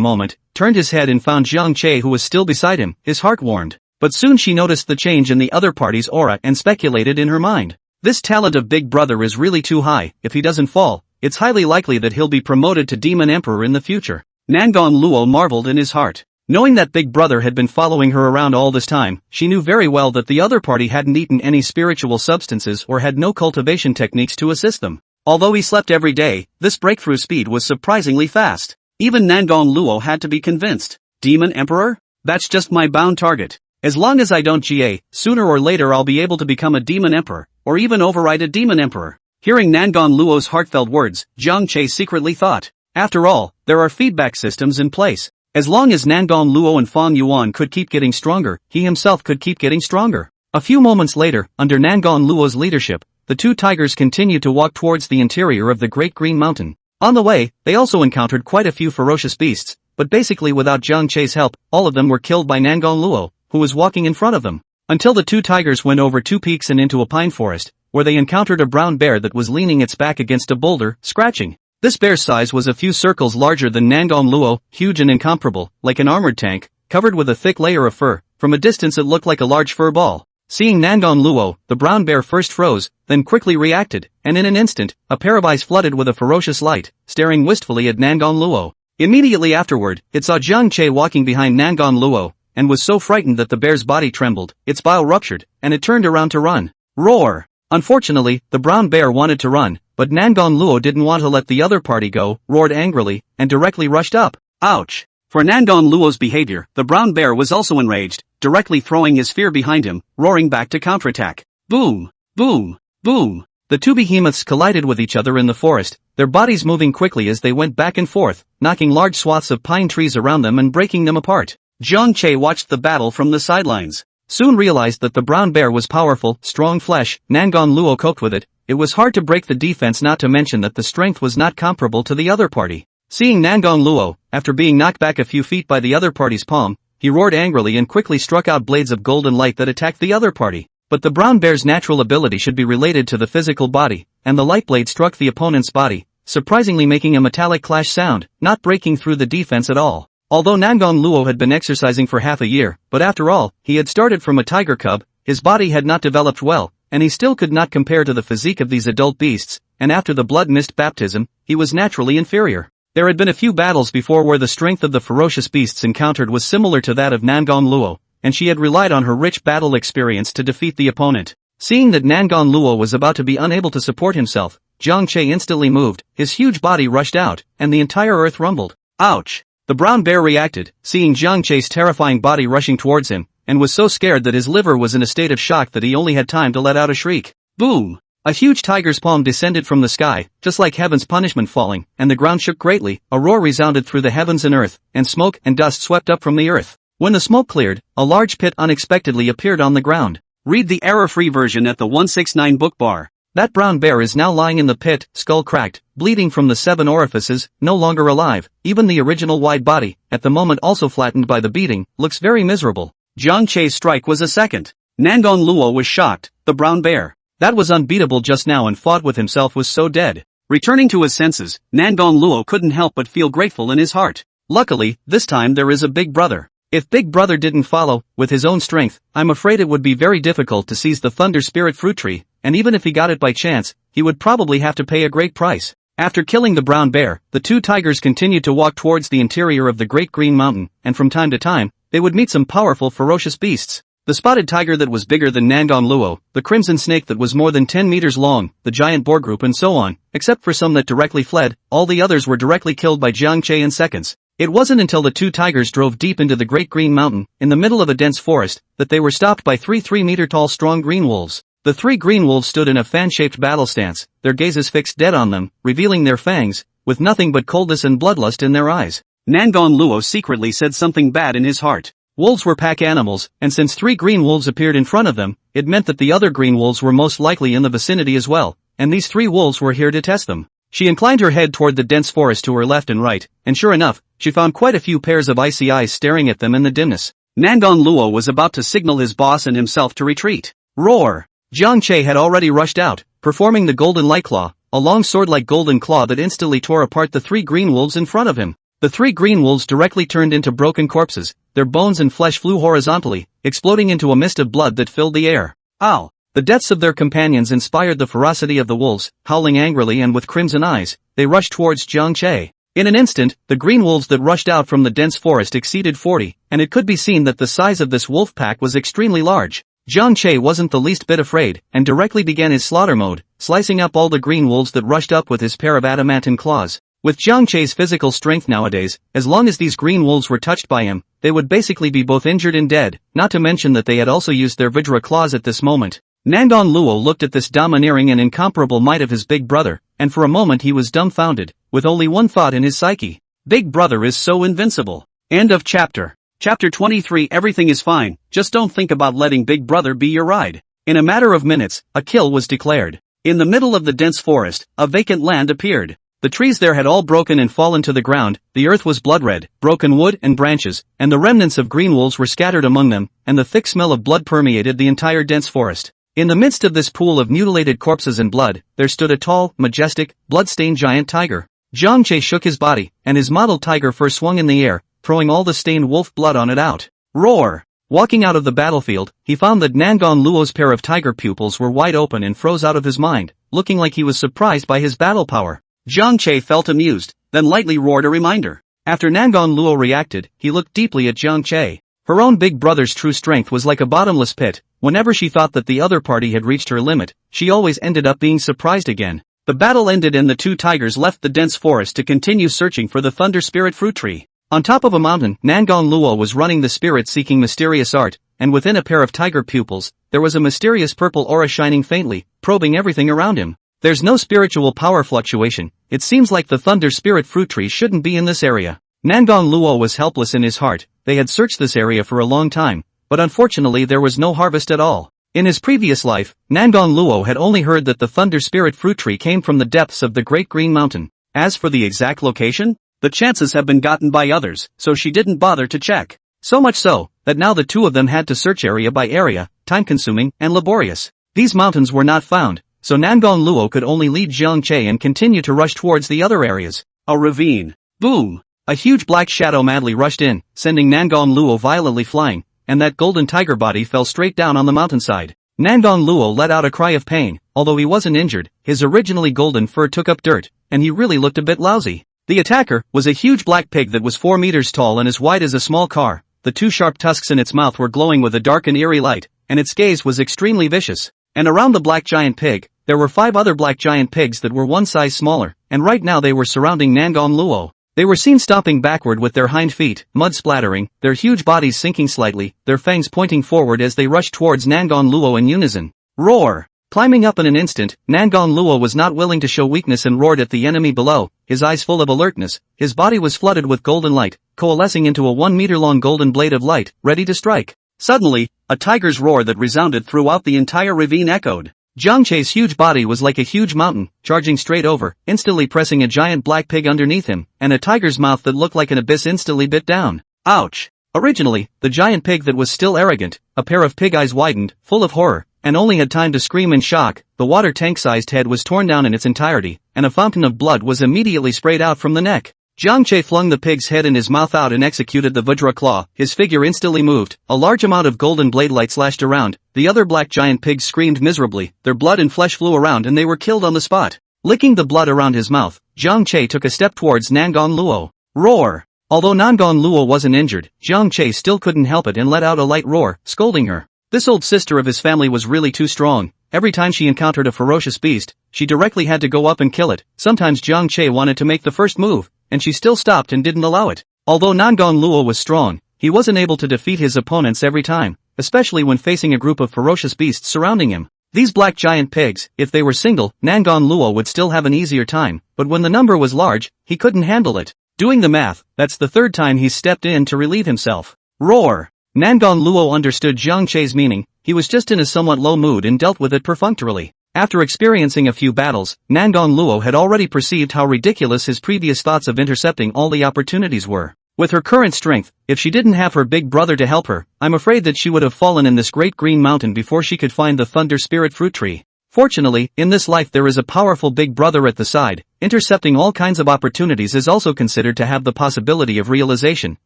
moment, turned his head and found Jiang Che who was still beside him, his heart warmed. But soon she noticed the change in the other party's aura and speculated in her mind. This talent of Big Brother is really too high. If he doesn't fall, it's highly likely that he'll be promoted to Demon Emperor in the future. Nangon Luo marveled in his heart. Knowing that Big Brother had been following her around all this time, she knew very well that the other party hadn't eaten any spiritual substances or had no cultivation techniques to assist them. Although he slept every day, this breakthrough speed was surprisingly fast. Even Nangon Luo had to be convinced. Demon Emperor? That's just my bound target. As long as I don't GA, sooner or later I'll be able to become a Demon Emperor, or even override a Demon Emperor. Hearing Nangon Luo's heartfelt words, Jiang Che secretly thought. After all, there are feedback systems in place. As long as Nangon Luo and Fong Yuan could keep getting stronger, he himself could keep getting stronger. A few moments later, under Nangon Luo's leadership, the 2 tigers continued to walk towards the interior of the Great Green Mountain. On the way, they also encountered quite a few ferocious beasts, but basically without Jiang Che's help, all of them were killed by Nangon Luo, who was walking in front of them. Until the 2 tigers went over 2 peaks and into a pine forest, where they encountered a brown bear that was leaning its back against a boulder, scratching. This bear's size was a few circles larger than Nangon Luo, huge and incomparable, like an armored tank, covered with a thick layer of fur. From a distance it looked like a large fur ball. Seeing Nangon Luo, the brown bear first froze, then quickly reacted, and in an instant, a pair of eyes flooded with a ferocious light, staring wistfully at Nangon Luo. Immediately afterward, it saw Jiang Che walking behind Nangon Luo, and was so frightened that the bear's body trembled, its bile ruptured, and it turned around to run. Roar! Unfortunately, the brown bear wanted to run, but Nangon Luo didn't want to let the other party go, roared angrily, and directly rushed up. Ouch! For Nangon Luo's behavior, the brown bear was also enraged, directly throwing his fear behind him, roaring back to counterattack. Boom! Boom! Boom! The 2 behemoths collided with each other in the forest, their bodies moving quickly as they went back and forth, knocking large swaths of pine trees around them and breaking them apart. Jiang Che watched the battle from the sidelines. Soon realized that the brown bear was powerful, strong flesh. Nangon Luo coped with it. It was hard to break the defense, not to mention that the strength was not comparable to the other party. Seeing Nangon Luo, after being knocked back a few feet by the other party's palm, he roared angrily and quickly struck out blades of golden light that attacked the other party. But the brown bear's natural ability should be related to the physical body, and the light blade struck the opponent's body, surprisingly making a metallic clash sound, not breaking through the defense at all. Although Nangon Luo had been exercising for half a year, but after all, he had started from a tiger cub, his body had not developed well, and he still could not compare to the physique of these adult beasts, and after the blood mist baptism, he was naturally inferior. There had been a few battles before where the strength of the ferocious beasts encountered was similar to that of Nangon Luo, and she had relied on her rich battle experience to defeat the opponent. Seeing that Nangon Luo was about to be unable to support himself, Jiang Che instantly moved, his huge body rushed out, and the entire earth rumbled. Ouch! The brown bear reacted, seeing Jiang Che's terrifying body rushing towards him, and was so scared that his liver was in a state of shock that he only had time to let out a shriek. Boom! A huge tiger's palm descended from the sky, just like heaven's punishment falling, and the ground shook greatly, a roar resounded through the heavens and earth, and smoke and dust swept up from the earth. When the smoke cleared, a large pit unexpectedly appeared on the ground. Read the error-free version at the 169 book bar. That brown bear is now lying in the pit, skull cracked, bleeding from the 7 orifices, no longer alive. Even the original wide body, at the moment also flattened by the beating, looks very miserable. Jiang Che's strike was a second. Nangon Luo was shocked. The brown bear, that was unbeatable just now and fought with himself, was so dead. Returning to his senses, Nangon Luo couldn't help but feel grateful in his heart. Luckily, this time there is a big brother. If Big Brother didn't follow, with his own strength, I'm afraid it would be very difficult to seize the Thunder Spirit fruit tree, and even if he got it by chance, he would probably have to pay a great price. After killing the brown bear, the two tigers continued to walk towards the interior of the Great Green Mountain, and from time to time, they would meet some powerful ferocious beasts. The spotted tiger that was bigger than Nangon Luo, the crimson snake that was more than 10 meters long, the giant boar group and so on, except for some that directly fled, all the others were directly killed by Jiang Che in seconds. It wasn't until the two tigers drove deep into the Great Green Mountain, in the middle of a dense forest, that they were stopped by 3 3-meter-tall strong green wolves. The 3 green wolves stood in a fan-shaped battle stance, their gazes fixed dead on them, revealing their fangs, with nothing but coldness and bloodlust in their eyes. Nangon Luo secretly said something bad in his heart. Wolves were pack animals, and since 3 green wolves appeared in front of them, it meant that the other green wolves were most likely in the vicinity as well, and these 3 wolves were here to test them. She inclined her head toward the dense forest to her left and right, and sure enough, she found quite a few pairs of icy eyes staring at them in the dimness. Nangon Luo was about to signal his boss and himself to retreat. Roar! Jiang Che had already rushed out, performing the golden light claw, a long sword-like golden claw that instantly tore apart the 3 green wolves in front of him. The 3 green wolves directly turned into broken corpses, their bones and flesh flew horizontally, exploding into a mist of blood that filled the air. Ow! The deaths of their companions inspired the ferocity of the wolves, howling angrily and with crimson eyes, they rushed towards Jiang Che. In an instant, the green wolves that rushed out from the dense forest exceeded 40, and it could be seen that the size of this wolf pack was extremely large. Jiang Che wasn't the least bit afraid, and directly began his slaughter mode, slicing up all the green wolves that rushed up with his pair of adamantine claws. With Jiang Che's physical strength nowadays, as long as these green wolves were touched by him, they would basically be both injured and dead, not to mention that they had also used their Vajra claws at this moment. Nangon Luo looked at this domineering and incomparable might of his big brother, and for a moment he was dumbfounded, with only one thought in his psyche. Big brother is so invincible. End of chapter. Chapter 23. Everything is fine, just don't think about letting Big Brother be your ride. In a matter of minutes, a kill was declared. In the middle of the dense forest, a vacant land appeared. The trees there had all broken and fallen to the ground, the earth was blood-red, broken wood and branches, and the remnants of green wolves were scattered among them, and the thick smell of blood permeated the entire dense forest. In the midst of this pool of mutilated corpses and blood, there stood a tall, majestic, blood-stained giant tiger. Jiang Che shook his body, and his mottled tiger fur swung in the air, throwing all the stained wolf blood on it out. Roar! Walking out of the battlefield, he found that Nangon Luo's pair of tiger pupils were wide open and froze out of his mind, looking like he was surprised by his battle power. Jiang Che felt amused, then lightly roared a reminder. After Nangon Luo reacted, he looked deeply at Jiang Che. Her own big brother's true strength was like a bottomless pit. Whenever she thought that the other party had reached her limit, she always ended up being surprised again. The battle ended and the two tigers left the dense forest to continue searching for the Thunder Spirit fruit tree. On top of a mountain, Nangon Luo was running the spirit-seeking mysterious art, and within a pair of tiger pupils, there was a mysterious purple aura shining faintly, probing everything around him. There's no spiritual power fluctuation, it seems like the Thunder Spirit fruit tree shouldn't be in this area. Nangon Luo was helpless in his heart. They had searched this area for a long time, but unfortunately there was no harvest at all. In his previous life, Nangon Luo had only heard that the Thunder Spirit fruit tree came from the depths of the Great Green Mountain. As for the exact location, the chances have been gotten by others, so she didn't bother to check. So much so, that now the two of them had to search area by area, time-consuming, and laborious. These mountains were not found, so Nangon Luo could only lead Jiang Che and continue to rush towards the other areas. A ravine. Boom! A huge black shadow madly rushed in, sending Nangon Luo violently flying, and that golden tiger body fell straight down on the mountainside. Nangon Luo let out a cry of pain. Although he wasn't injured, his originally golden fur took up dirt, and he really looked a bit lousy. The attacker was a huge black pig that was 4 meters tall and as wide as a small car. The 2 sharp tusks in its mouth were glowing with a dark and eerie light, and its gaze was extremely vicious. And around the black giant pig, there were 5 other black giant pigs that were 1 size smaller, and right now they were surrounding Nangon Luo. They were seen stomping backward with their hind feet, mud splattering, their huge bodies sinking slightly, their fangs pointing forward as they rushed towards Nangon Luo in unison. Roar! Climbing up in an instant, Nangon Luo was not willing to show weakness and roared at the enemy below, his eyes full of alertness. His body was flooded with golden light, coalescing into a 1-meter-long golden blade of light, ready to strike. Suddenly, a tiger's roar that resounded throughout the entire ravine echoed. Jiang Che's huge body was like a huge mountain, charging straight over, instantly pressing a giant black pig underneath him, and a tiger's mouth that looked like an abyss instantly bit down. Ouch! Originally, the giant pig that was still arrogant, a pair of pig eyes widened, full of horror, and only had time to scream in shock. The water tank-sized head was torn down in its entirety, and a fountain of blood was immediately sprayed out from the neck. Jiang Che flung the pig's head and his mouth out and executed the Vajra claw. His figure instantly moved, a large amount of golden blade light slashed around. The other black giant pigs screamed miserably, their blood and flesh flew around and they were killed on the spot. Licking the blood around his mouth, Jiang Che took a step towards Nangon Luo. Roar! Although Nangon Luo wasn't injured, Jiang Che still couldn't help it and let out a light roar, scolding her. This old sister of his family was really too strong. Every time she encountered a ferocious beast, she directly had to go up and kill it. Sometimes Jiang Che wanted to make the first move, and she still stopped and didn't allow it. Although Nangon Luo was strong, he wasn't able to defeat his opponents every time, especially when facing a group of ferocious beasts surrounding him. These black giant pigs, if they were single, Nangon Luo would still have an easier time, but when the number was large, he couldn't handle it. Doing the math, that's the 3rd time he's stepped in to relieve himself. Roar! Nangon Luo understood Jiang Che's meaning. He was just in a somewhat low mood and dealt with it perfunctorily. After experiencing a few battles, Nangon Luo had already perceived how ridiculous his previous thoughts of intercepting all the opportunities were. With her current strength, if she didn't have her big brother to help her, I'm afraid that she would have fallen in this great green mountain before she could find the Thunder Spirit fruit tree. Fortunately, in this life there is a powerful big brother at the side. Intercepting all kinds of opportunities is also considered to have the possibility of realization,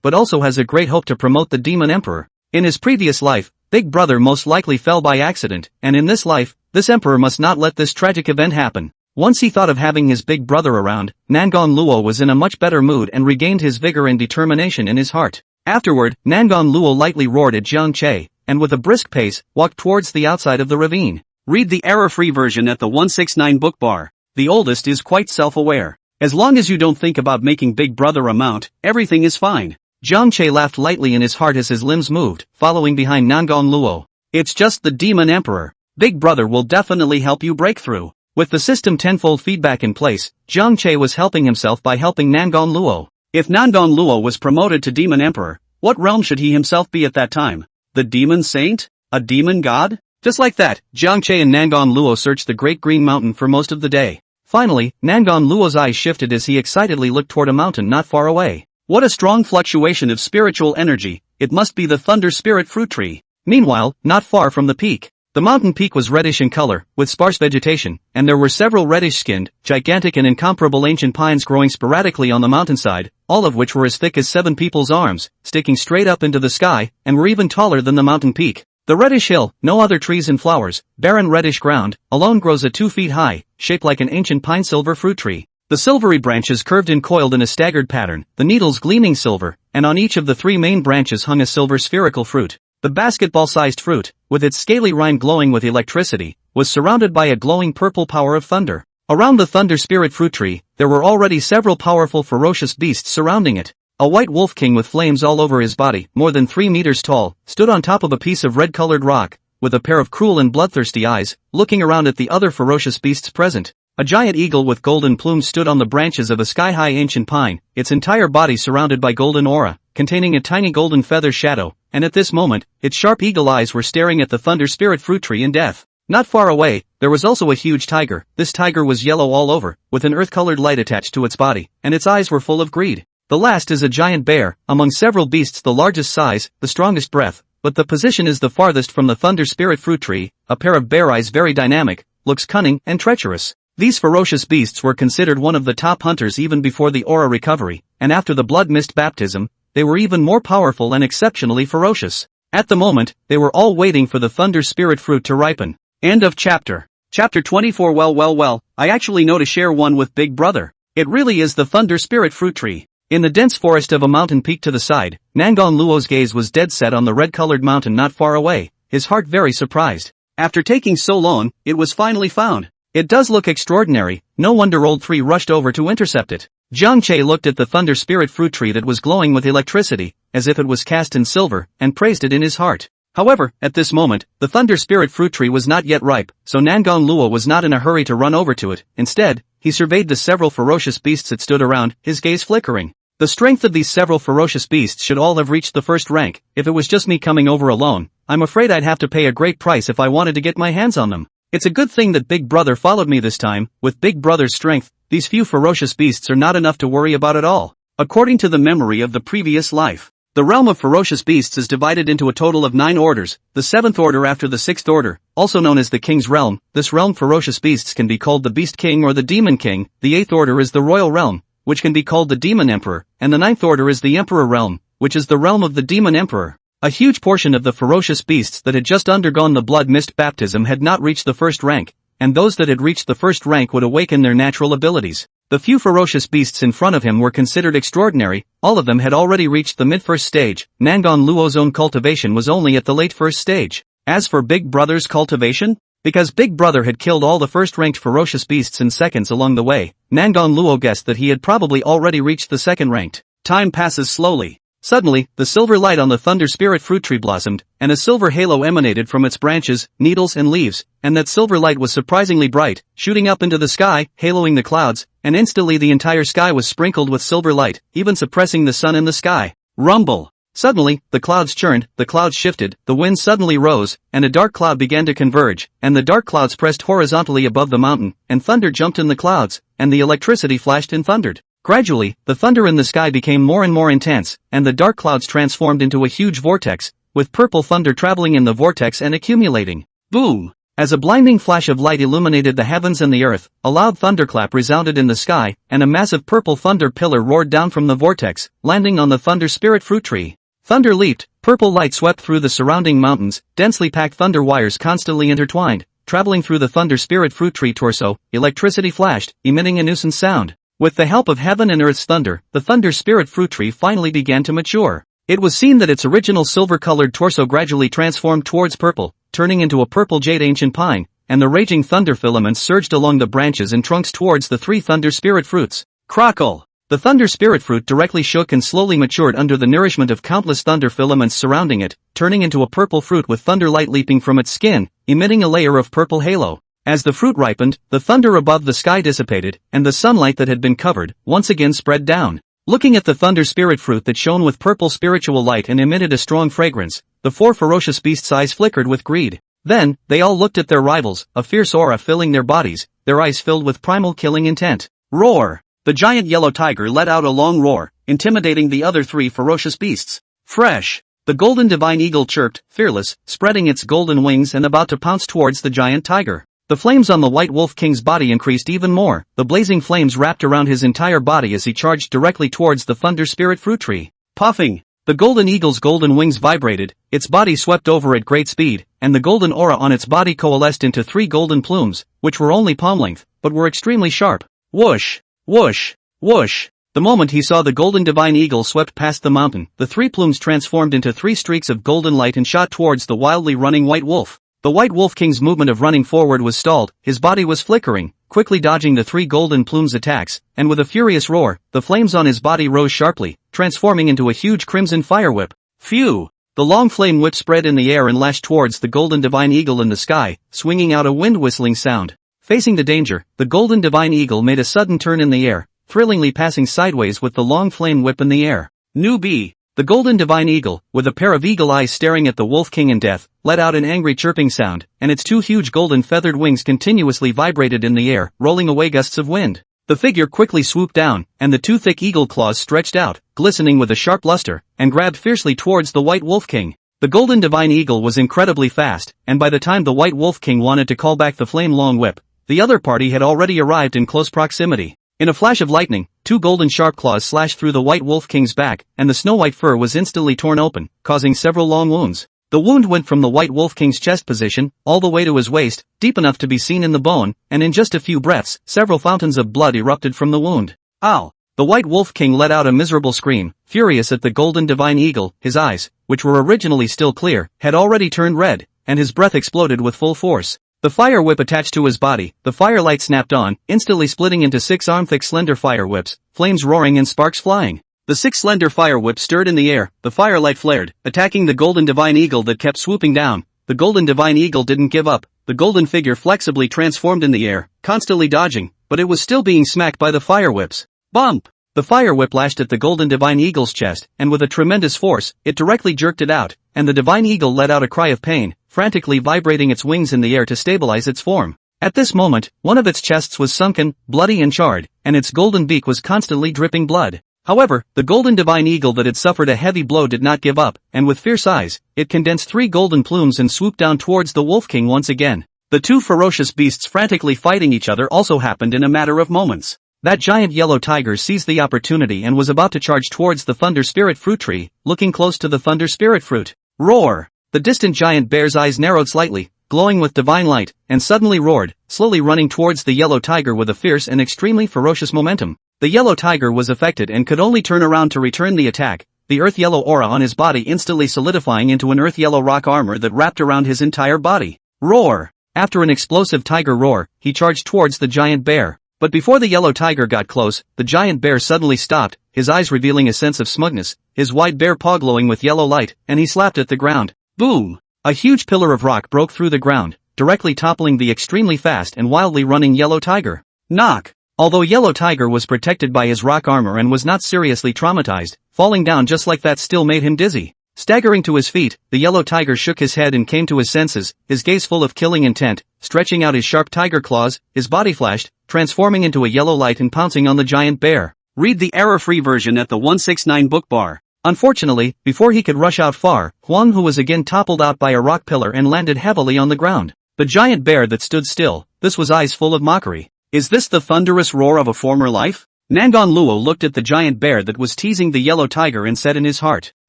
but also has a great hope to promote the Demon Emperor. In his previous life, Big Brother most likely fell by accident, and in this life, this emperor must not let this tragic event happen. Once he thought of having his big brother around, Nangon Luo was in a much better mood and regained his vigor and determination in his heart. Afterward, Nangon Luo lightly roared at Jiang Che, and with a brisk pace, walked towards the outside of the ravine. Read the error-free version at the 169 book bar. The oldest is quite self-aware. As long as you don't think about making Big Brother a mount, everything is fine. Jiang Che laughed lightly in his heart as his limbs moved, following behind Nangon Luo. It's just the Demon Emperor. Big Brother will definitely help you break through. With the system tenfold feedback in place, Jiang Che was helping himself by helping Nangon Luo. If Nangon Luo was promoted to Demon Emperor, what realm should he himself be at that time? The Demon Saint? A demon god? Just like that, Jiang Che and Nangon Luo searched the Great Green Mountain for most of the day. Finally, Nangon Luo's eyes shifted as he excitedly looked toward a mountain not far away. What a strong fluctuation of spiritual energy, it must be the Thunder Spirit fruit tree. Meanwhile, not far from the peak. The mountain peak was reddish in color, with sparse vegetation, and there were several reddish-skinned, gigantic and incomparable ancient pines growing sporadically on the mountainside, all of which were as thick as 7 people's arms, sticking straight up into the sky, and were even taller than the mountain peak. The reddish hill, no other trees and flowers, barren reddish ground, alone grows at 2 feet high, shaped like an ancient pine silver fruit tree. The silvery branches curved and coiled in a staggered pattern, the needles gleaming silver, and on each of the 3 main branches hung a silver spherical fruit. The basketball-sized fruit, with its scaly rind glowing with electricity, was surrounded by a glowing purple power of thunder. Around the Thunder Spirit fruit tree, there were already several powerful ferocious beasts surrounding it. A white wolf king with flames all over his body, more than 3 meters tall, stood on top of a piece of red-colored rock, with a pair of cruel and bloodthirsty eyes, looking around at the other ferocious beasts present. A giant eagle with golden plumes stood on the branches of a sky-high ancient pine, its entire body surrounded by golden aura, containing a tiny golden feather shadow, and at this moment, its sharp eagle eyes were staring at the Thunder Spirit fruit tree in death. Not far away, there was also a huge tiger. This tiger was yellow all over, with an earth-colored light attached to its body, and its eyes were full of greed. The last is a giant bear, among several beasts the largest size, the strongest breath, but the position is the farthest from the thunder spirit fruit tree. A pair of bear eyes, very dynamic, looks cunning and treacherous. These ferocious beasts were considered one of the top hunters even before the aura recovery, and after the blood mist baptism, they were even more powerful and exceptionally ferocious. At the moment, they were all waiting for the thunder spirit fruit to ripen. End of chapter. Chapter 24. Well, I actually know to share one with Big Brother. It really is the thunder spirit fruit tree. In the dense forest of a mountain peak to the side, Nangon Luo's gaze was dead set on the red-colored mountain not far away, his heart very surprised. After taking so long, it was finally found. It does look extraordinary, no wonder old 3 rushed over to intercept it. Jiang Che looked at the thunder spirit fruit tree that was glowing with electricity, as if it was cast in silver, and praised it in his heart. However, at this moment, the thunder spirit fruit tree was not yet ripe, so Nangon Luo was not in a hurry to run over to it. Instead, he surveyed the several ferocious beasts that stood around, his gaze flickering. The strength of these several ferocious beasts should all have reached the first rank. If it was just me coming over alone, I'm afraid I'd have to pay a great price if I wanted to get my hands on them. It's a good thing that Big Brother followed me this time. With Big Brother's strength, these few ferocious beasts are not enough to worry about at all. According to the memory of the previous life, the realm of ferocious beasts is divided into a total of 9 orders, the 7th order after the 6th order, also known as the King's Realm. This realm ferocious beasts can be called the Beast King or the Demon King. The 8th order is the Royal Realm, which can be called the Demon Emperor, and the 9th order is the Emperor Realm, which is the realm of the Demon Emperor. A huge portion of the ferocious beasts that had just undergone the blood mist baptism had not reached the first rank, and those that had reached the first rank would awaken their natural abilities. The few ferocious beasts in front of him were considered extraordinary. All of them had already reached the mid-first stage. Nangon Luo's own cultivation was only at the late first stage. As for Big Brother's cultivation, because Big Brother had killed all the first-ranked ferocious beasts in seconds along the way, Nangon Luo guessed that he had probably already reached the second-ranked. Time passes slowly. Suddenly, the silver light on the thunder spirit fruit tree blossomed, and a silver halo emanated from its branches, needles and leaves, and that silver light was surprisingly bright, shooting up into the sky, haloing the clouds, and instantly the entire sky was sprinkled with silver light, even suppressing the sun in the sky. Rumble! Suddenly, the clouds churned, the clouds shifted, the wind suddenly rose, and a dark cloud began to converge, and the dark clouds pressed horizontally above the mountain, and thunder jumped in the clouds, and the electricity flashed and thundered. Gradually, the thunder in the sky became more and more intense, and the dark clouds transformed into a huge vortex, with purple thunder traveling in the vortex and accumulating. Boom! As a blinding flash of light illuminated the heavens and the earth, a loud thunderclap resounded in the sky, and a massive purple thunder pillar roared down from the vortex, landing on the thunder spirit fruit tree. Thunder leaped, purple light swept through the surrounding mountains, densely packed thunder wires constantly intertwined, traveling through the thunder spirit fruit tree torso. Electricity flashed, emitting a nuisance sound. With the help of heaven and earth's thunder, the thunder spirit fruit tree finally began to mature. It was seen that its original silver-colored torso gradually transformed towards purple, turning into a purple jade ancient pine, and the raging thunder filaments surged along the branches and trunks towards the 3 thunder spirit fruits. Crackle! The thunder spirit fruit directly shook and slowly matured under the nourishment of countless thunder filaments surrounding it, turning into a purple fruit with thunder light leaping from its skin, emitting a layer of purple halo. As the fruit ripened, the thunder above the sky dissipated, and the sunlight that had been covered, once again spread down. Looking at the thunder spirit fruit that shone with purple spiritual light and emitted a strong fragrance, the 4 ferocious beasts' eyes flickered with greed. Then, they all looked at their rivals, a fierce aura filling their bodies, their eyes filled with primal killing intent. Roar! The giant yellow tiger let out a long roar, intimidating the other 3 ferocious beasts. Fresh! The golden divine eagle chirped, fearless, spreading its golden wings and about to pounce towards the giant tiger. The flames on the White Wolf King's body increased even more, the blazing flames wrapped around his entire body as he charged directly towards the thunder spirit fruit tree. Puffing! The golden eagle's golden wings vibrated, its body swept over at great speed, and the golden aura on its body coalesced into 3 golden plumes, which were only palm length, but were extremely sharp. Whoosh! Whoosh! Whoosh! The moment he saw the golden divine eagle swept past the mountain, the 3 plumes transformed into 3 streaks of golden light and shot towards the wildly running White Wolf. The White Wolf King's movement of running forward was stalled, his body was flickering, quickly dodging the 3 golden plumes' attacks, and with a furious roar, the flames on his body rose sharply, transforming into a huge crimson fire whip. Phew! The long flame whip spread in the air and lashed towards the golden divine eagle in the sky, swinging out a wind-whistling sound. Facing the danger, the golden divine eagle made a sudden turn in the air, thrillingly passing sideways with the long flame whip in the air. Newbie! The golden divine eagle, with a pair of eagle eyes staring at the Wolf King in death, let out an angry chirping sound, and its 2 huge golden feathered wings continuously vibrated in the air, rolling away gusts of wind. The figure quickly swooped down, and the 2 thick eagle claws stretched out, glistening with a sharp luster, and grabbed fiercely towards the White Wolf King. The golden divine eagle was incredibly fast, and by the time the white wolf king wanted to call back the flame long whip, the other party had already arrived in close proximity. In a flash of lightning, two golden sharp claws slashed through the white wolf king's back, and the snow-white fur was instantly torn open, causing several long wounds. The wound went from the white wolf king's chest position, all the way to his waist, deep enough to be seen in the bone, and in just a few breaths, several fountains of blood erupted from the wound. Ow! The white wolf king let out a miserable scream, furious at the golden divine eagle. His eyes, which were originally still clear, had already turned red, and his breath exploded with full force. The fire whip attached to his body, the firelight snapped on, instantly splitting into 6 arm-thick slender fire whips, flames roaring and sparks flying. The 6 slender fire whips stirred in the air, the firelight flared, attacking the golden divine eagle that kept swooping down. The golden divine eagle didn't give up. The golden figure flexibly transformed in the air, constantly dodging, but it was still being smacked by the fire whips. Bump! The fire whip lashed at the golden divine eagle's chest, and with a tremendous force, it directly jerked it out, and the divine eagle let out a cry of pain, frantically vibrating its wings in the air to stabilize its form. At this moment, one of its chests was sunken, bloody and charred, and its golden beak was constantly dripping blood. However, the golden divine eagle that had suffered a heavy blow did not give up, and with fierce eyes, it condensed 3 golden plumes and swooped down towards the wolf king once again. The two ferocious beasts frantically fighting each other also happened in a matter of moments. That giant yellow tiger seized the opportunity and was about to charge towards the thunder spirit fruit tree, looking close to the thunder spirit fruit. Roar! The distant giant bear's eyes narrowed slightly, glowing with divine light, and suddenly roared, slowly running towards the yellow tiger with a fierce and extremely ferocious momentum. The yellow tiger was affected and could only turn around to return the attack, the earth yellow aura on his body instantly solidifying into an earth yellow rock armor that wrapped around his entire body. Roar! After an explosive tiger roar, he charged towards the giant bear. But before the yellow tiger got close, the giant bear suddenly stopped, his eyes revealing a sense of smugness, his wide bear paw glowing with yellow light, and he slapped at the ground. Boom! A huge pillar of rock broke through the ground, directly toppling the extremely fast and wildly running yellow tiger. Knock! Although yellow tiger was protected by his rock armor and was not seriously traumatized, falling down just like that still made him dizzy. Staggering to his feet, the yellow tiger shook his head and came to his senses, his gaze full of killing intent, stretching out his sharp tiger claws, his body flashed, transforming into a yellow light and pouncing on the giant bear. Read the error-free version at the 169 book bar. Unfortunately, before he could rush out far, Huang Hu was again toppled out by a rock pillar and landed heavily on the ground. The giant bear that stood still, this was eyes full of mockery. Is this the thunderous roar of a former life? Nangon Luo looked at the giant bear that was teasing the yellow tiger and said in his heart.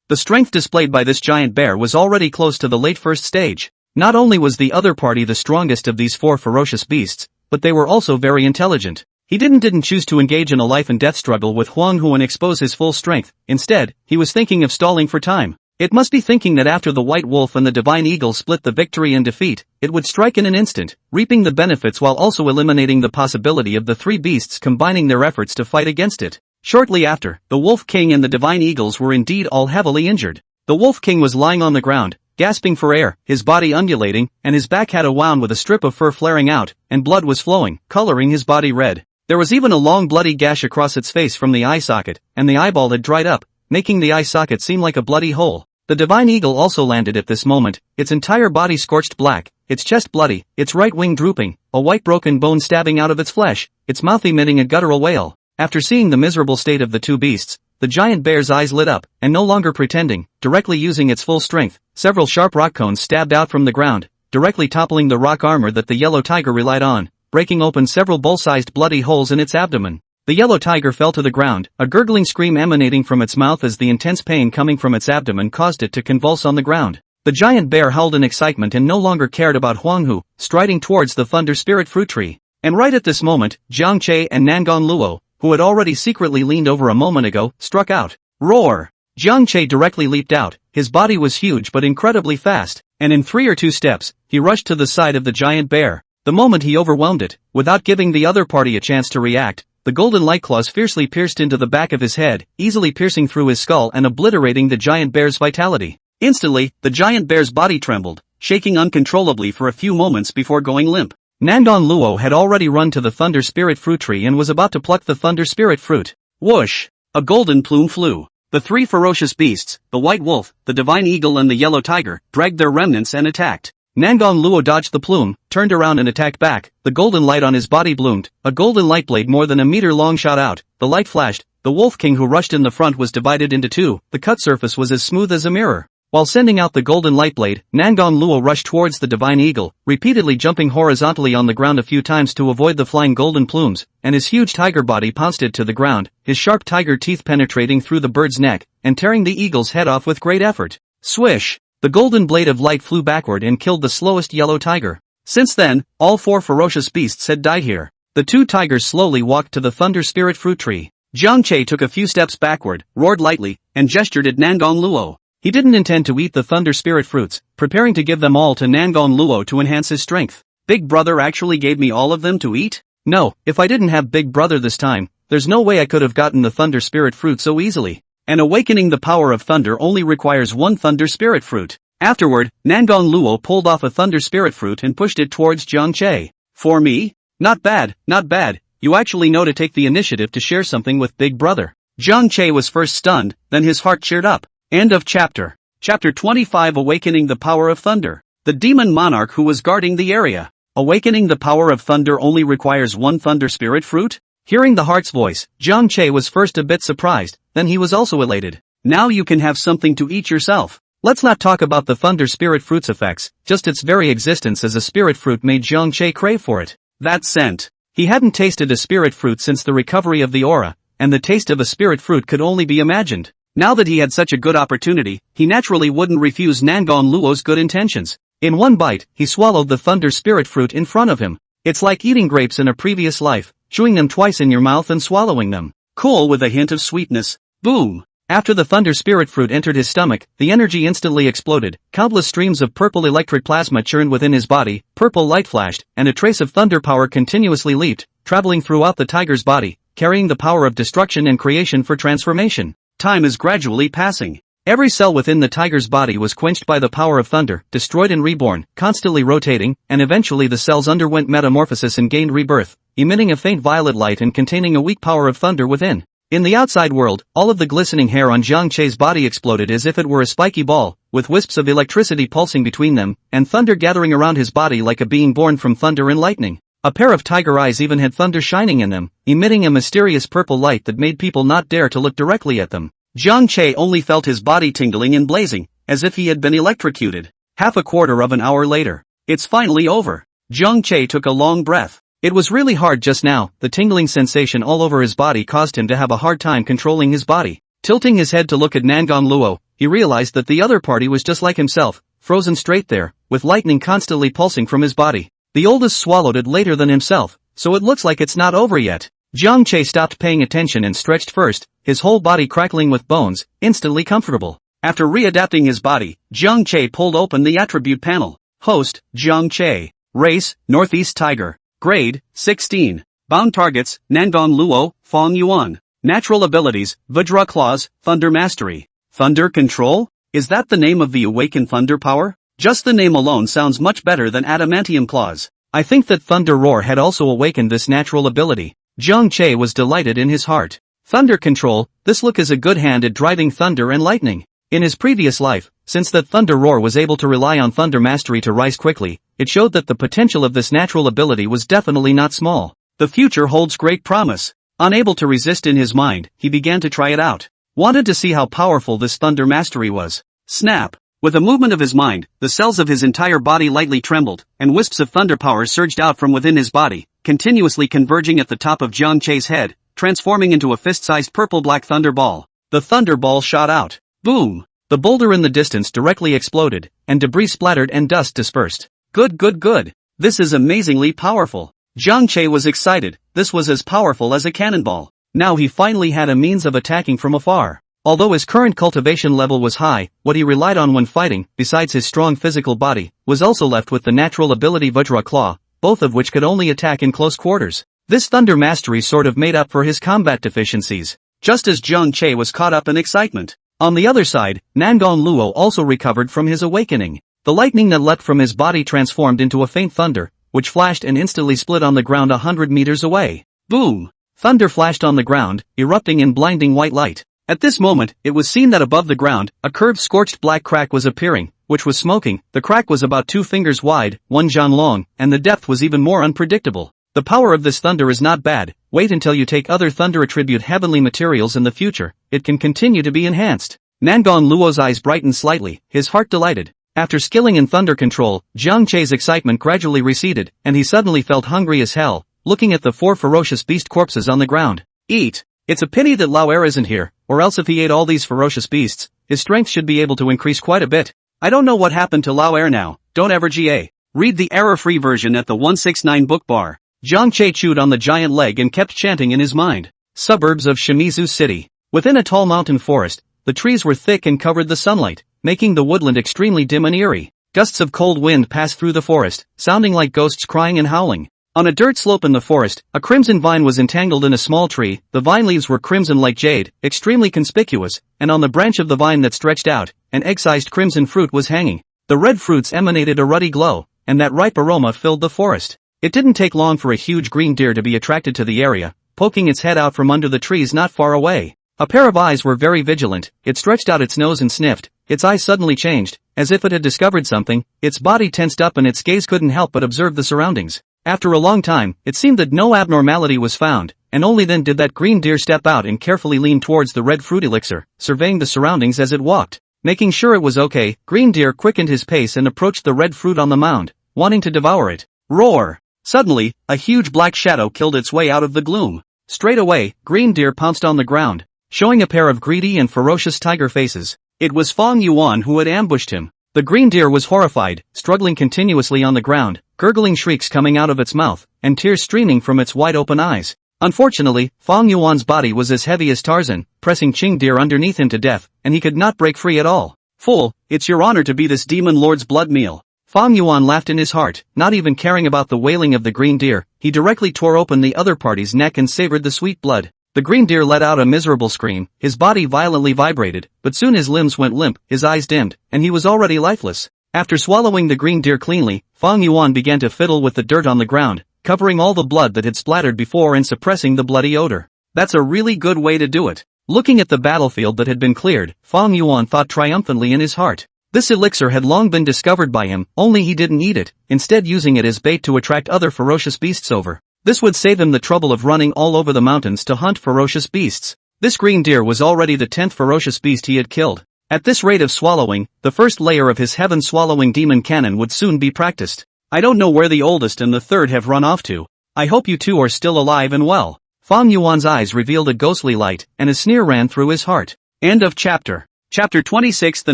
The strength displayed by this giant bear was already close to the late first stage. Not only was the other party the strongest of these 4 ferocious beasts, but they were also very intelligent. He didn't choose to engage in a life and death struggle with Huang Hu and expose his full strength. Instead, he was thinking of stalling for time. It must be thinking that after the white wolf and the divine eagle split the victory and defeat, it would strike in an instant, reaping the benefits while also eliminating the possibility of the 3 beasts combining their efforts to fight against it. Shortly after, the Wolf King and the Divine Eagles were indeed all heavily injured. The Wolf King was lying on the ground, gasping for air, his body undulating, and his back had a wound with a strip of fur flaring out, and blood was flowing, coloring his body red. There was even a long bloody gash across its face from the eye socket, and the eyeball had dried up, making the eye socket seem like a bloody hole. The Divine Eagle also landed at this moment, its entire body scorched black, its chest bloody, its right wing drooping, a white broken bone stabbing out of its flesh, its mouth emitting a guttural wail. After seeing the miserable state of the 2 beasts, the giant bear's eyes lit up, and no longer pretending, directly using its full strength, several sharp rock cones stabbed out from the ground, directly toppling the rock armor that the yellow tiger relied on, breaking open several bowl-sized bloody holes in its abdomen. The yellow tiger fell to the ground, a gurgling scream emanating from its mouth as the intense pain coming from its abdomen caused it to convulse on the ground. The giant bear howled in excitement and no longer cared about Huang Hu, striding towards the thunder spirit fruit tree. And right at this moment, Jiang Che and Nangon Luo, who had already secretly leaned over a moment ago, struck out. Roar! Jiang Che directly leaped out, his body was huge but incredibly fast, and in 3 or 2 steps, he rushed to the side of the giant bear. The moment he overwhelmed it, without giving the other party a chance to react, the golden light claws fiercely pierced into the back of his head, easily piercing through his skull and obliterating the giant bear's vitality. Instantly, the giant bear's body trembled, shaking uncontrollably for a few moments before going limp. Nangon Luo had already run to the thunder spirit fruit tree and was about to pluck the thunder spirit fruit. Whoosh! A golden plume flew. The 3 ferocious beasts, the white wolf, the divine eagle and the yellow tiger, dragged their remnants and attacked. Nangon Luo dodged the plume, turned around and attacked back. The golden light on his body bloomed, a golden light blade more than a meter long shot out, the light flashed, the wolf king who rushed in the front was divided into 2, the cut surface was as smooth as a mirror. While sending out the golden light blade, Nangon Luo rushed towards the divine eagle, repeatedly jumping horizontally on the ground a few times to avoid the flying golden plumes, and his huge tiger body pounced it to the ground, his sharp tiger teeth penetrating through the bird's neck, and tearing the eagle's head off with great effort. Swish! The golden blade of light flew backward and killed the slowest yellow tiger. Since then, all 4 ferocious beasts had died here. The 2 tigers slowly walked to the thunder spirit fruit tree. Jiang Che took a few steps backward, roared lightly, and gestured at Nangon Luo. He didn't intend to eat the thunder spirit fruits, preparing to give them all to Nangon Luo to enhance his strength. Big Brother actually gave me all of them to eat? No, if I didn't have Big Brother this time, there's no way I could have gotten the thunder spirit fruit so easily. And awakening the power of thunder only requires 1 thunder spirit fruit. Afterward, Nangon Luo pulled off a thunder spirit fruit and pushed it towards Jiang Che. For me? Not bad, not bad. You actually know to take the initiative to share something with Big Brother. Jiang Che was first stunned, then his heart cheered up. End of chapter. Chapter 25 Awakening the Power of Thunder. The demon monarch who was guarding the area. Awakening the power of thunder only requires 1 thunder spirit fruit? Hearing the heart's voice, Jiang Che was first a bit surprised, then he was also elated. Now you can have something to eat yourself. Let's not talk about the thunder spirit fruit's effects, just its very existence as a spirit fruit made Jiang Che crave for it. That scent. He hadn't tasted a spirit fruit since the recovery of the aura, and the taste of a spirit fruit could only be imagined. Now that he had such a good opportunity, he naturally wouldn't refuse Nangon Luo's good intentions. In one bite, he swallowed the thunder spirit fruit in front of him. It's like eating grapes in a previous life, chewing them twice in your mouth and swallowing them. Cool with a hint of sweetness. Boom! After the thunder spirit fruit entered his stomach, the energy instantly exploded, countless streams of purple electric plasma churned within his body, purple light flashed, and a trace of thunder power continuously leaped, traveling throughout the tiger's body, carrying the power of destruction and creation for transformation. Time is gradually passing. Every cell within the tiger's body was quenched by the power of thunder, destroyed and reborn, constantly rotating, and eventually the cells underwent metamorphosis and gained rebirth, emitting a faint violet light and containing a weak power of thunder within. In the outside world, all of the glistening hair on Jiang Che's body exploded as if it were a spiky ball, with wisps of electricity pulsing between them, and thunder gathering around his body like a being born from thunder and lightning. A pair of tiger eyes even had thunder shining in them, emitting a mysterious purple light that made people not dare to look directly at them. Jiang Che only felt his body tingling and blazing, as if he had been electrocuted. Half a quarter of an hour later. It's finally over. Jiang Che took a long breath. It was really hard just now. The tingling sensation all over his body caused him to have a hard time controlling his body. Tilting his head to look at Nangon Luo, he realized that the other party was just like himself, frozen straight there, with lightning constantly pulsing from his body. The oldest swallowed it later than himself, so it looks like it's not over yet. Jiang Che stopped paying attention and stretched first, his whole body crackling with bones, instantly comfortable. After readapting his body, Jiang Che pulled open the attribute panel. Host, Jiang Che. Race, Northeast Tiger. Grade, 16. Bound targets, Nangon Luo, Fong Yuan. Natural abilities, Vajra Claws, Thunder Mastery. Thunder Control? Is that the name of the awakened thunder power? Just the name alone sounds much better than Adamantium Claws. I think that Thunder Roar had also awakened this natural ability. Jiang Che was delighted in his heart. Thunder Control, this look is a good hand at driving thunder and lightning. In his previous life, since that Thunder Roar was able to rely on Thunder Mastery to rise quickly, it showed that the potential of this natural ability was definitely not small. The future holds great promise. Unable to resist in his mind, he began to try it out. Wanted to see how powerful this Thunder Mastery was. Snap! With a movement of his mind, the cells of his entire body lightly trembled, and wisps of thunder power surged out from within his body, continuously converging at the top of Jiang Che's head, transforming into a fist-sized purple-black thunder ball. The thunder ball shot out. Boom! The boulder in the distance directly exploded, and debris splattered and dust dispersed. Good. This is amazingly powerful. Jiang Che was excited. This was as powerful as a cannonball. Now he finally had a means of attacking from afar. Although his current cultivation level was high, what he relied on when fighting, besides his strong physical body, was also left with the natural ability Vajra Claw, both of which could only attack in close quarters. This thunder mastery sort of made up for his combat deficiencies. Just as Jiang Che was caught up in excitement. On the other side, Nangon Luo also recovered from his awakening. The lightning that leapt from his body transformed into a faint thunder, which flashed and instantly split on the ground 100 meters away. Boom! Thunder flashed on the ground, erupting in blinding white light. At this moment, it was seen that above the ground, a curved scorched black crack was appearing, which was smoking. The crack was about 2 fingers wide, 1 zhan long, and the depth was even more unpredictable. The power of this thunder is not bad. Wait until you take other thunder attribute heavenly materials in the future, it can continue to be enhanced. Nangon Luo's eyes brightened slightly, his heart delighted. After skilling in thunder control, Jiang Che's excitement gradually receded, and he suddenly felt hungry as hell, looking at the 4 ferocious beast corpses on the ground. Eat! It's a pity that Lao Er isn't here, or else if he ate all these ferocious beasts, his strength should be able to increase quite a bit. I don't know what happened to Lao Er now, don't ever GA. Read the error-free version at the 169 book bar. Jiang Che chewed on the giant leg and kept chanting in his mind. Suburbs of Shimizu City. Within a tall mountain forest, the trees were thick and covered the sunlight, making the woodland extremely dim and eerie. Gusts of cold wind passed through the forest, sounding like ghosts crying and howling. On a dirt slope in the forest, a crimson vine was entangled in a small tree. The vine leaves were crimson like jade, extremely conspicuous, and on the branch of the vine that stretched out, an egg-sized crimson fruit was hanging. The red fruits emanated a ruddy glow, and that ripe aroma filled the forest. It didn't take long for a huge green deer to be attracted to the area, poking its head out from under the trees not far away. A pair of eyes were very vigilant. It stretched out its nose and sniffed. Its eyes suddenly changed, as if it had discovered something. Its body tensed up and its gaze couldn't help but observe the surroundings. After a long time, it seemed that no abnormality was found, and only then did that green deer step out and carefully lean towards the red fruit elixir, surveying the surroundings as it walked. Making sure it was okay, Green Deer quickened his pace and approached the red fruit on the mound, wanting to devour it. Roar! Suddenly, a huge black shadow killed its way out of the gloom. Straight away, Green Deer pounced on the ground, showing a pair of greedy and ferocious tiger faces. It was Fong Yuan who had ambushed him. The green deer was horrified, struggling continuously on the ground, gurgling shrieks coming out of its mouth, and tears streaming from its wide-open eyes. Unfortunately, Fong Yuan's body was as heavy as Tarzan, pressing Ching Deer underneath him to death, and he could not break free at all. Fool, it's your honor to be this demon lord's blood meal. Fong Yuan laughed in his heart, not even caring about the wailing of the green deer. He directly tore open the other party's neck and savored the sweet blood. The green deer let out a miserable scream, his body violently vibrated, but soon his limbs went limp, his eyes dimmed, and he was already lifeless. After swallowing the green deer cleanly, Fong Yuan began to fiddle with the dirt on the ground, covering all the blood that had splattered before and suppressing the bloody odor. That's a really good way to do it. Looking at the battlefield that had been cleared, Fong Yuan thought triumphantly in his heart. This elixir had long been discovered by him, only he didn't eat it, instead using it as bait to attract other ferocious beasts over. This would save him the trouble of running all over the mountains to hunt ferocious beasts. This green deer was already the 10th ferocious beast he had killed. At this rate of swallowing, the first layer of his heaven-swallowing demon cannon would soon be practiced. I don't know where the oldest and the third have run off to. I hope you two are still alive and well. Fong Yuan's eyes revealed a ghostly light, and a sneer ran through his heart. End of chapter. Chapter 26. The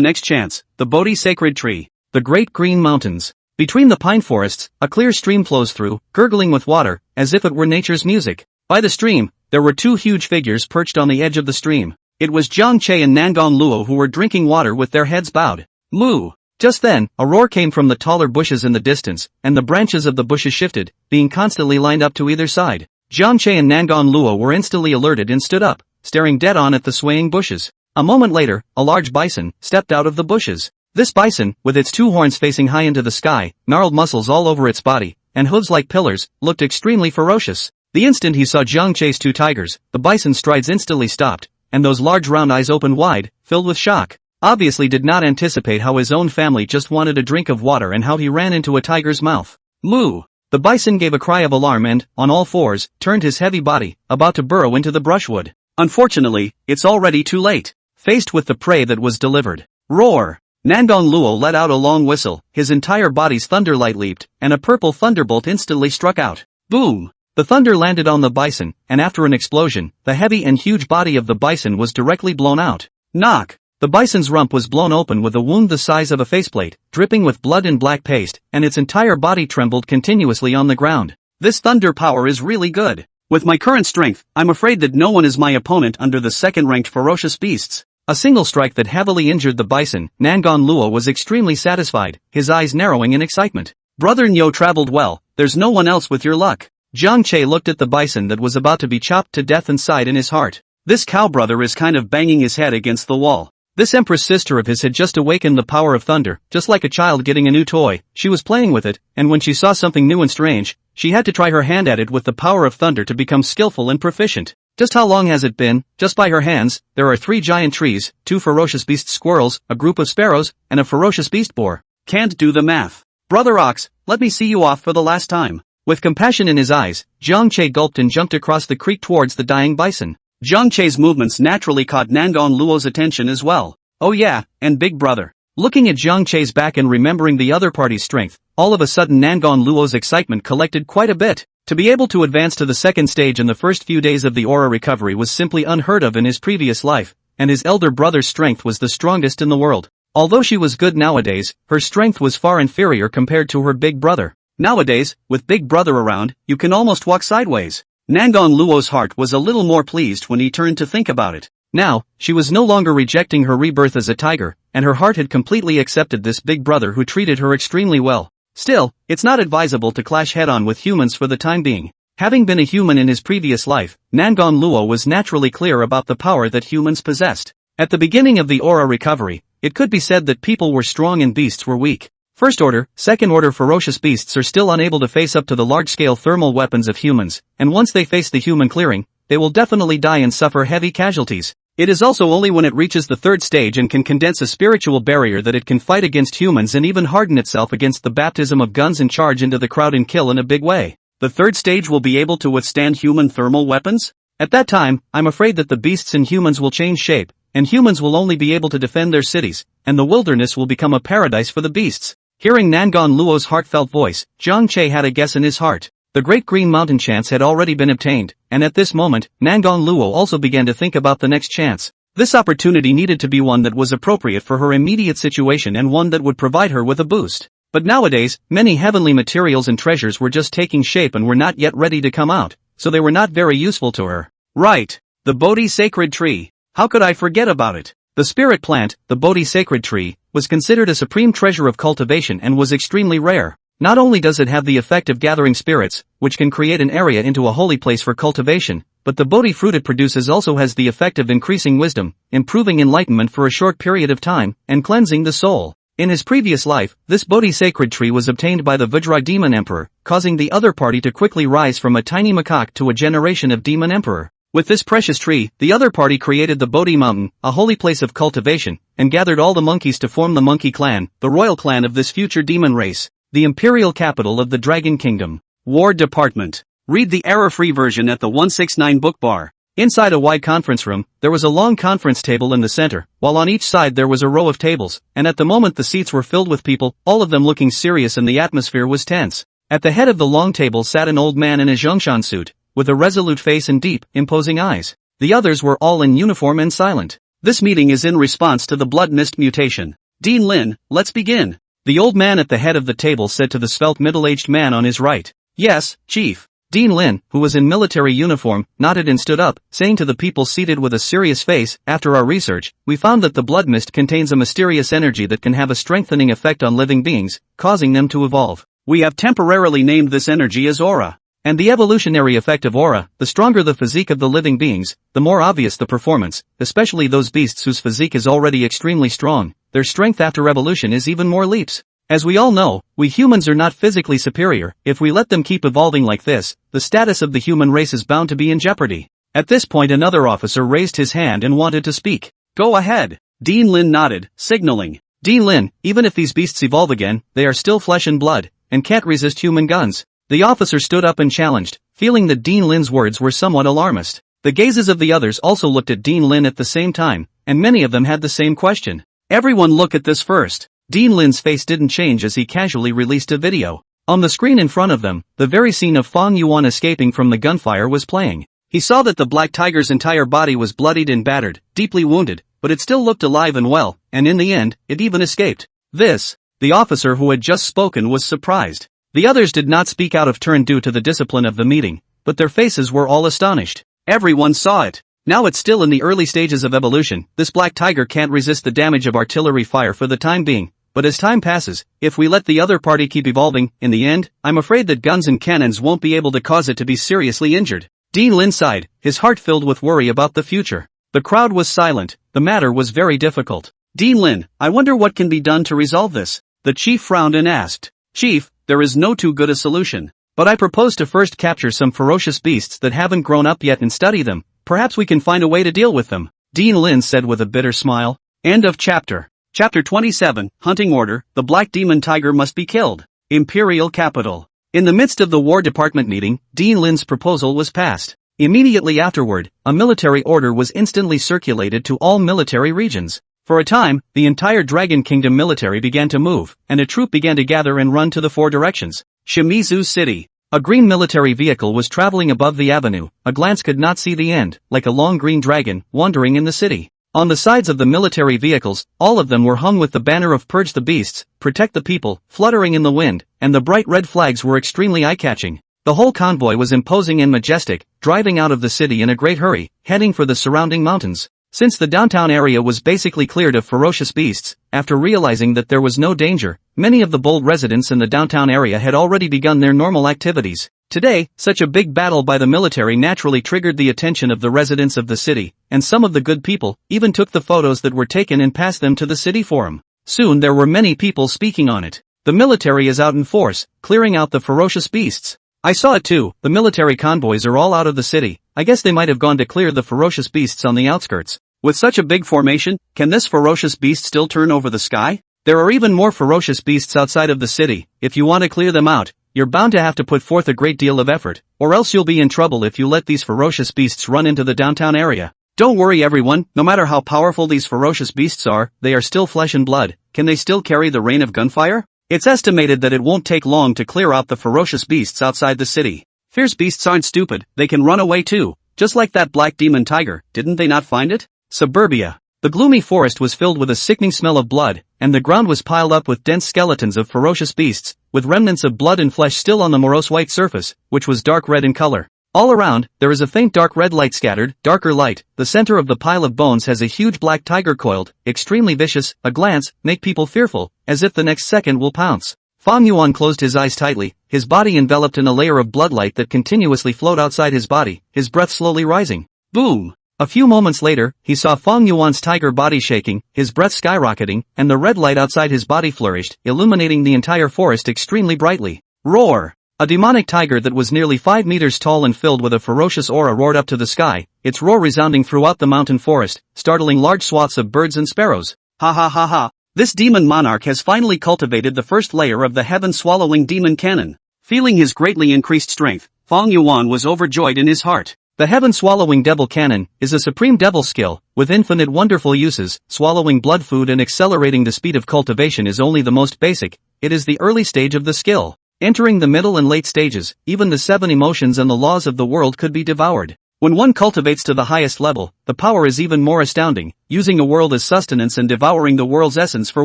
Next Chance. The Bodhi Sacred Tree. The Great Green Mountains. Between the pine forests, a clear stream flows through, gurgling with water, as if it were nature's music. By the stream, there were two huge figures perched on the edge of the stream. It was Jiang Che and Nangon Luo who were drinking water with their heads bowed. Moo! Just then, a roar came from the taller bushes in the distance, and the branches of the bushes shifted, being constantly lined up to either side. Jiang Che and Nangon Luo were instantly alerted and stood up, staring dead on at the swaying bushes. A moment later, a large bison stepped out of the bushes. This bison, with its two horns facing high into the sky, gnarled muscles all over its body, and hooves like pillars, looked extremely ferocious. The instant he saw Jiang Che's two tigers, the bison's strides instantly stopped, and those large round eyes opened wide, filled with shock. Obviously did not anticipate how his own family just wanted a drink of water and how he ran into a tiger's mouth. Moo! The bison gave a cry of alarm and, on all fours, turned his heavy body, about to burrow into the brushwood. Unfortunately, it's already too late. Faced with the prey that was delivered. Roar! Nangon Luo let out a long whistle, his entire body's thunderlight leaped, and a purple thunderbolt instantly struck out. Boom! The thunder landed on the bison, and after an explosion, the heavy and huge body of the bison was directly blown out. Knock! The bison's rump was blown open with a wound the size of a faceplate, dripping with blood and black paste, and its entire body trembled continuously on the ground. This thunder power is really good. With my current strength, I'm afraid that no one is my opponent under the second-ranked ferocious beasts. A single strike that heavily injured the bison, Nangon Luo was extremely satisfied, his eyes narrowing in excitement. Brother Nyo traveled well, there's no one else with your luck. Jiang Che looked at the bison that was about to be chopped to death and sighed in his heart. This cow brother is kind of banging his head against the wall. This Empress sister of his had just awakened the power of thunder, just like a child getting a new toy. She was playing with it, and when she saw something new and strange, she had to try her hand at it with the power of thunder to become skillful and proficient. Just how long has it been? Just by her hands, there are 3 giant trees, 2 ferocious beast squirrels, a group of sparrows, and a ferocious beast boar. Can't do the math. Brother Ox, let me see you off for the last time. With compassion in his eyes, Jiang Che gulped and jumped across the creek towards the dying bison. Jiang Che's movements naturally caught Nangon Luo's attention as well. Oh yeah, and Big Brother. Looking at Zhang Che's back and remembering the other party's strength, all of a sudden Nangon Luo's excitement collected quite a bit. To be able to advance to the second stage in the first few days of the aura recovery was simply unheard of in his previous life, and his elder brother's strength was the strongest in the world. Although she was good nowadays, her strength was far inferior compared to her big brother. Nowadays, with Big Brother around, you can almost walk sideways. Nangon Luo's heart was a little more pleased when he turned to think about it. Now, she was no longer rejecting her rebirth as a tiger, and her heart had completely accepted this big brother who treated her extremely well. Still, it's not advisable to clash head-on with humans for the time being. Having been a human in his previous life, Nangon Luo was naturally clear about the power that humans possessed. At the beginning of the aura recovery, it could be said that people were strong and beasts were weak. First order, second order ferocious beasts are still unable to face up to the large-scale thermal weapons of humans, and once they face the human clearing, they will definitely die and suffer heavy casualties. It is also only when it reaches the third stage and can condense a spiritual barrier that it can fight against humans and even harden itself against the baptism of guns and charge into the crowd and kill in a big way. The third stage will be able to withstand human thermal weapons? At that time, I'm afraid that the beasts and humans will change shape, and humans will only be able to defend their cities, and the wilderness will become a paradise for the beasts. Hearing Nangon Luo's heartfelt voice, Zhang Che had a guess in his heart. The Great Green Mountain chance had already been obtained, and at this moment, Nangon Luo also began to think about the next chance. This opportunity needed to be one that was appropriate for her immediate situation and one that would provide her with a boost. But nowadays, many heavenly materials and treasures were just taking shape and were not yet ready to come out, so they were not very useful to her. Right. The Bodhi sacred tree. How could I forget about it? The spirit plant, the Bodhi sacred tree, was considered a supreme treasure of cultivation and was extremely rare. Not only does it have the effect of gathering spirits, which can create an area into a holy place for cultivation, but the Bodhi fruit it produces also has the effect of increasing wisdom, improving enlightenment for a short period of time, and cleansing the soul. In his previous life, this Bodhi sacred tree was obtained by the Vajra demon emperor, causing the other party to quickly rise from a tiny macaque to a generation of demon emperor. With this precious tree, the other party created the Bodhi mountain, a holy place of cultivation, and gathered all the monkeys to form the monkey clan, the royal clan of this future demon race. The imperial capital of the Dragon Kingdom. War Department. Read the error-free version at the 169 book bar. Inside a wide conference room, there was a long conference table in the center, while on each side there was a row of tables, and at the moment the seats were filled with people, all of them looking serious and the atmosphere was tense. At the head of the long table sat an old man in a Zhongshan suit, with a resolute face and deep, imposing eyes. The others were all in uniform and silent. This meeting is in response to the blood mist mutation. Dean Lin, let's begin. The old man at the head of the table said to the svelte middle-aged man on his right. Yes, Chief. Dean Lin, who was in military uniform, nodded and stood up, saying to the people seated with a serious face, after our research, we found that the blood mist contains a mysterious energy that can have a strengthening effect on living beings, causing them to evolve. We have temporarily named this energy as aura. And the evolutionary effect of aura, the stronger the physique of the living beings, the more obvious the performance, especially those beasts whose physique is already extremely strong, their strength after evolution is even more leaps. As we all know, we humans are not physically superior. If we let them keep evolving like this, the status of the human race is bound to be in jeopardy. At this point another officer raised his hand and wanted to speak. Go ahead. Dean Lin nodded, signaling. Dean Lin, even if these beasts evolve again, they are still flesh and blood, and can't resist human guns. The officer stood up and challenged, feeling that Dean Lin's words were somewhat alarmist. The gazes of the others also looked at Dean Lin at the same time, and many of them had the same question. Everyone look at this first. Dean Lin's face didn't change as he casually released a video. On the screen in front of them, the very scene of Fong Yuan escaping from the gunfire was playing. He saw that the black tiger's entire body was bloodied and battered, deeply wounded, but it still looked alive and well, and in the end, it even escaped. The officer who had just spoken was surprised. The others did not speak out of turn due to the discipline of the meeting, but their faces were all astonished. Everyone saw it. Now it's still in the early stages of evolution, this black tiger can't resist the damage of artillery fire for the time being, but as time passes, if we let the other party keep evolving, in the end, I'm afraid that guns and cannons won't be able to cause it to be seriously injured. Dean Lin sighed, his heart filled with worry about the future. The crowd was silent, the matter was very difficult. Dean Lin, I wonder what can be done to resolve this? The chief frowned and asked. Chief, there is no too good a solution. But I propose to first capture some ferocious beasts that haven't grown up yet and study them. Perhaps we can find a way to deal with them. Dean Lin said with a bitter smile. End of chapter. Chapter 27, Hunting Order, the Black Demon Tiger must be killed. Imperial Capital. In the midst of the War Department meeting, Dean Lin's proposal was passed. Immediately afterward, a military order was instantly circulated to all military regions. For a time, the entire Dragon Kingdom military began to move, and a troop began to gather and run to the 4 directions. Shimizu City. A green military vehicle was traveling above the avenue, a glance could not see the end, like a long green dragon, wandering in the city. On the sides of the military vehicles, all of them were hung with the banner of Purge the Beasts, Protect the People, fluttering in the wind, and the bright red flags were extremely eye-catching. The whole convoy was imposing and majestic, driving out of the city in a great hurry, heading for the surrounding mountains. Since the downtown area was basically cleared of ferocious beasts, after realizing that there was no danger, many of the bold residents in the downtown area had already begun their normal activities. Today, such a big battle by the military naturally triggered the attention of the residents of the city, and some of the good people even took the photos that were taken and passed them to the city forum. Soon there were many people speaking on it. The military is out in force, clearing out the ferocious beasts. I saw it too, the military convoys are all out of the city. I guess they might have gone to clear the ferocious beasts on the outskirts. With such a big formation, can this ferocious beast still turn over the sky? There are even more ferocious beasts outside of the city. If you want to clear them out, you're bound to have to put forth a great deal of effort, or else you'll be in trouble if you let these ferocious beasts run into the downtown area. Don't worry everyone, no matter how powerful these ferocious beasts are, they are still flesh and blood. Can they still carry the rain of gunfire? It's estimated that it won't take long to clear out the ferocious beasts outside the city. Fierce beasts aren't stupid, they can run away too. Just like that black demon tiger, didn't they not find it? Suburbia. The gloomy forest was filled with a sickening smell of blood, and the ground was piled up with dense skeletons of ferocious beasts, with remnants of blood and flesh still on the morose white surface, which was dark red in color. All around, there is a faint dark red light scattered, darker light. The center of the pile of bones has a huge black tiger coiled, extremely vicious, a glance, make people fearful, as if the next second will pounce. Fong Yuan closed his eyes tightly, his body enveloped in a layer of bloodlight that continuously flowed outside his body, his breath slowly rising. Boom! A few moments later, he saw Fong Yuan's tiger body shaking, his breath skyrocketing, and the red light outside his body flourished, illuminating the entire forest extremely brightly. Roar! A demonic tiger that was nearly 5 meters tall and filled with a ferocious aura roared up to the sky, its roar resounding throughout the mountain forest, startling large swaths of birds and sparrows. Ha ha ha ha! This demon monarch has finally cultivated the first layer of the heaven-swallowing demon cannon. Feeling his greatly increased strength, Fong Yuan was overjoyed in his heart. The heaven-swallowing devil cannon is a supreme devil skill, with infinite wonderful uses. Swallowing blood food and accelerating the speed of cultivation is only the most basic, it is the early stage of the skill. Entering the middle and late stages, even the 7 emotions and the laws of the world could be devoured. When one cultivates to the highest level, the power is even more astounding, using a world as sustenance and devouring the world's essence for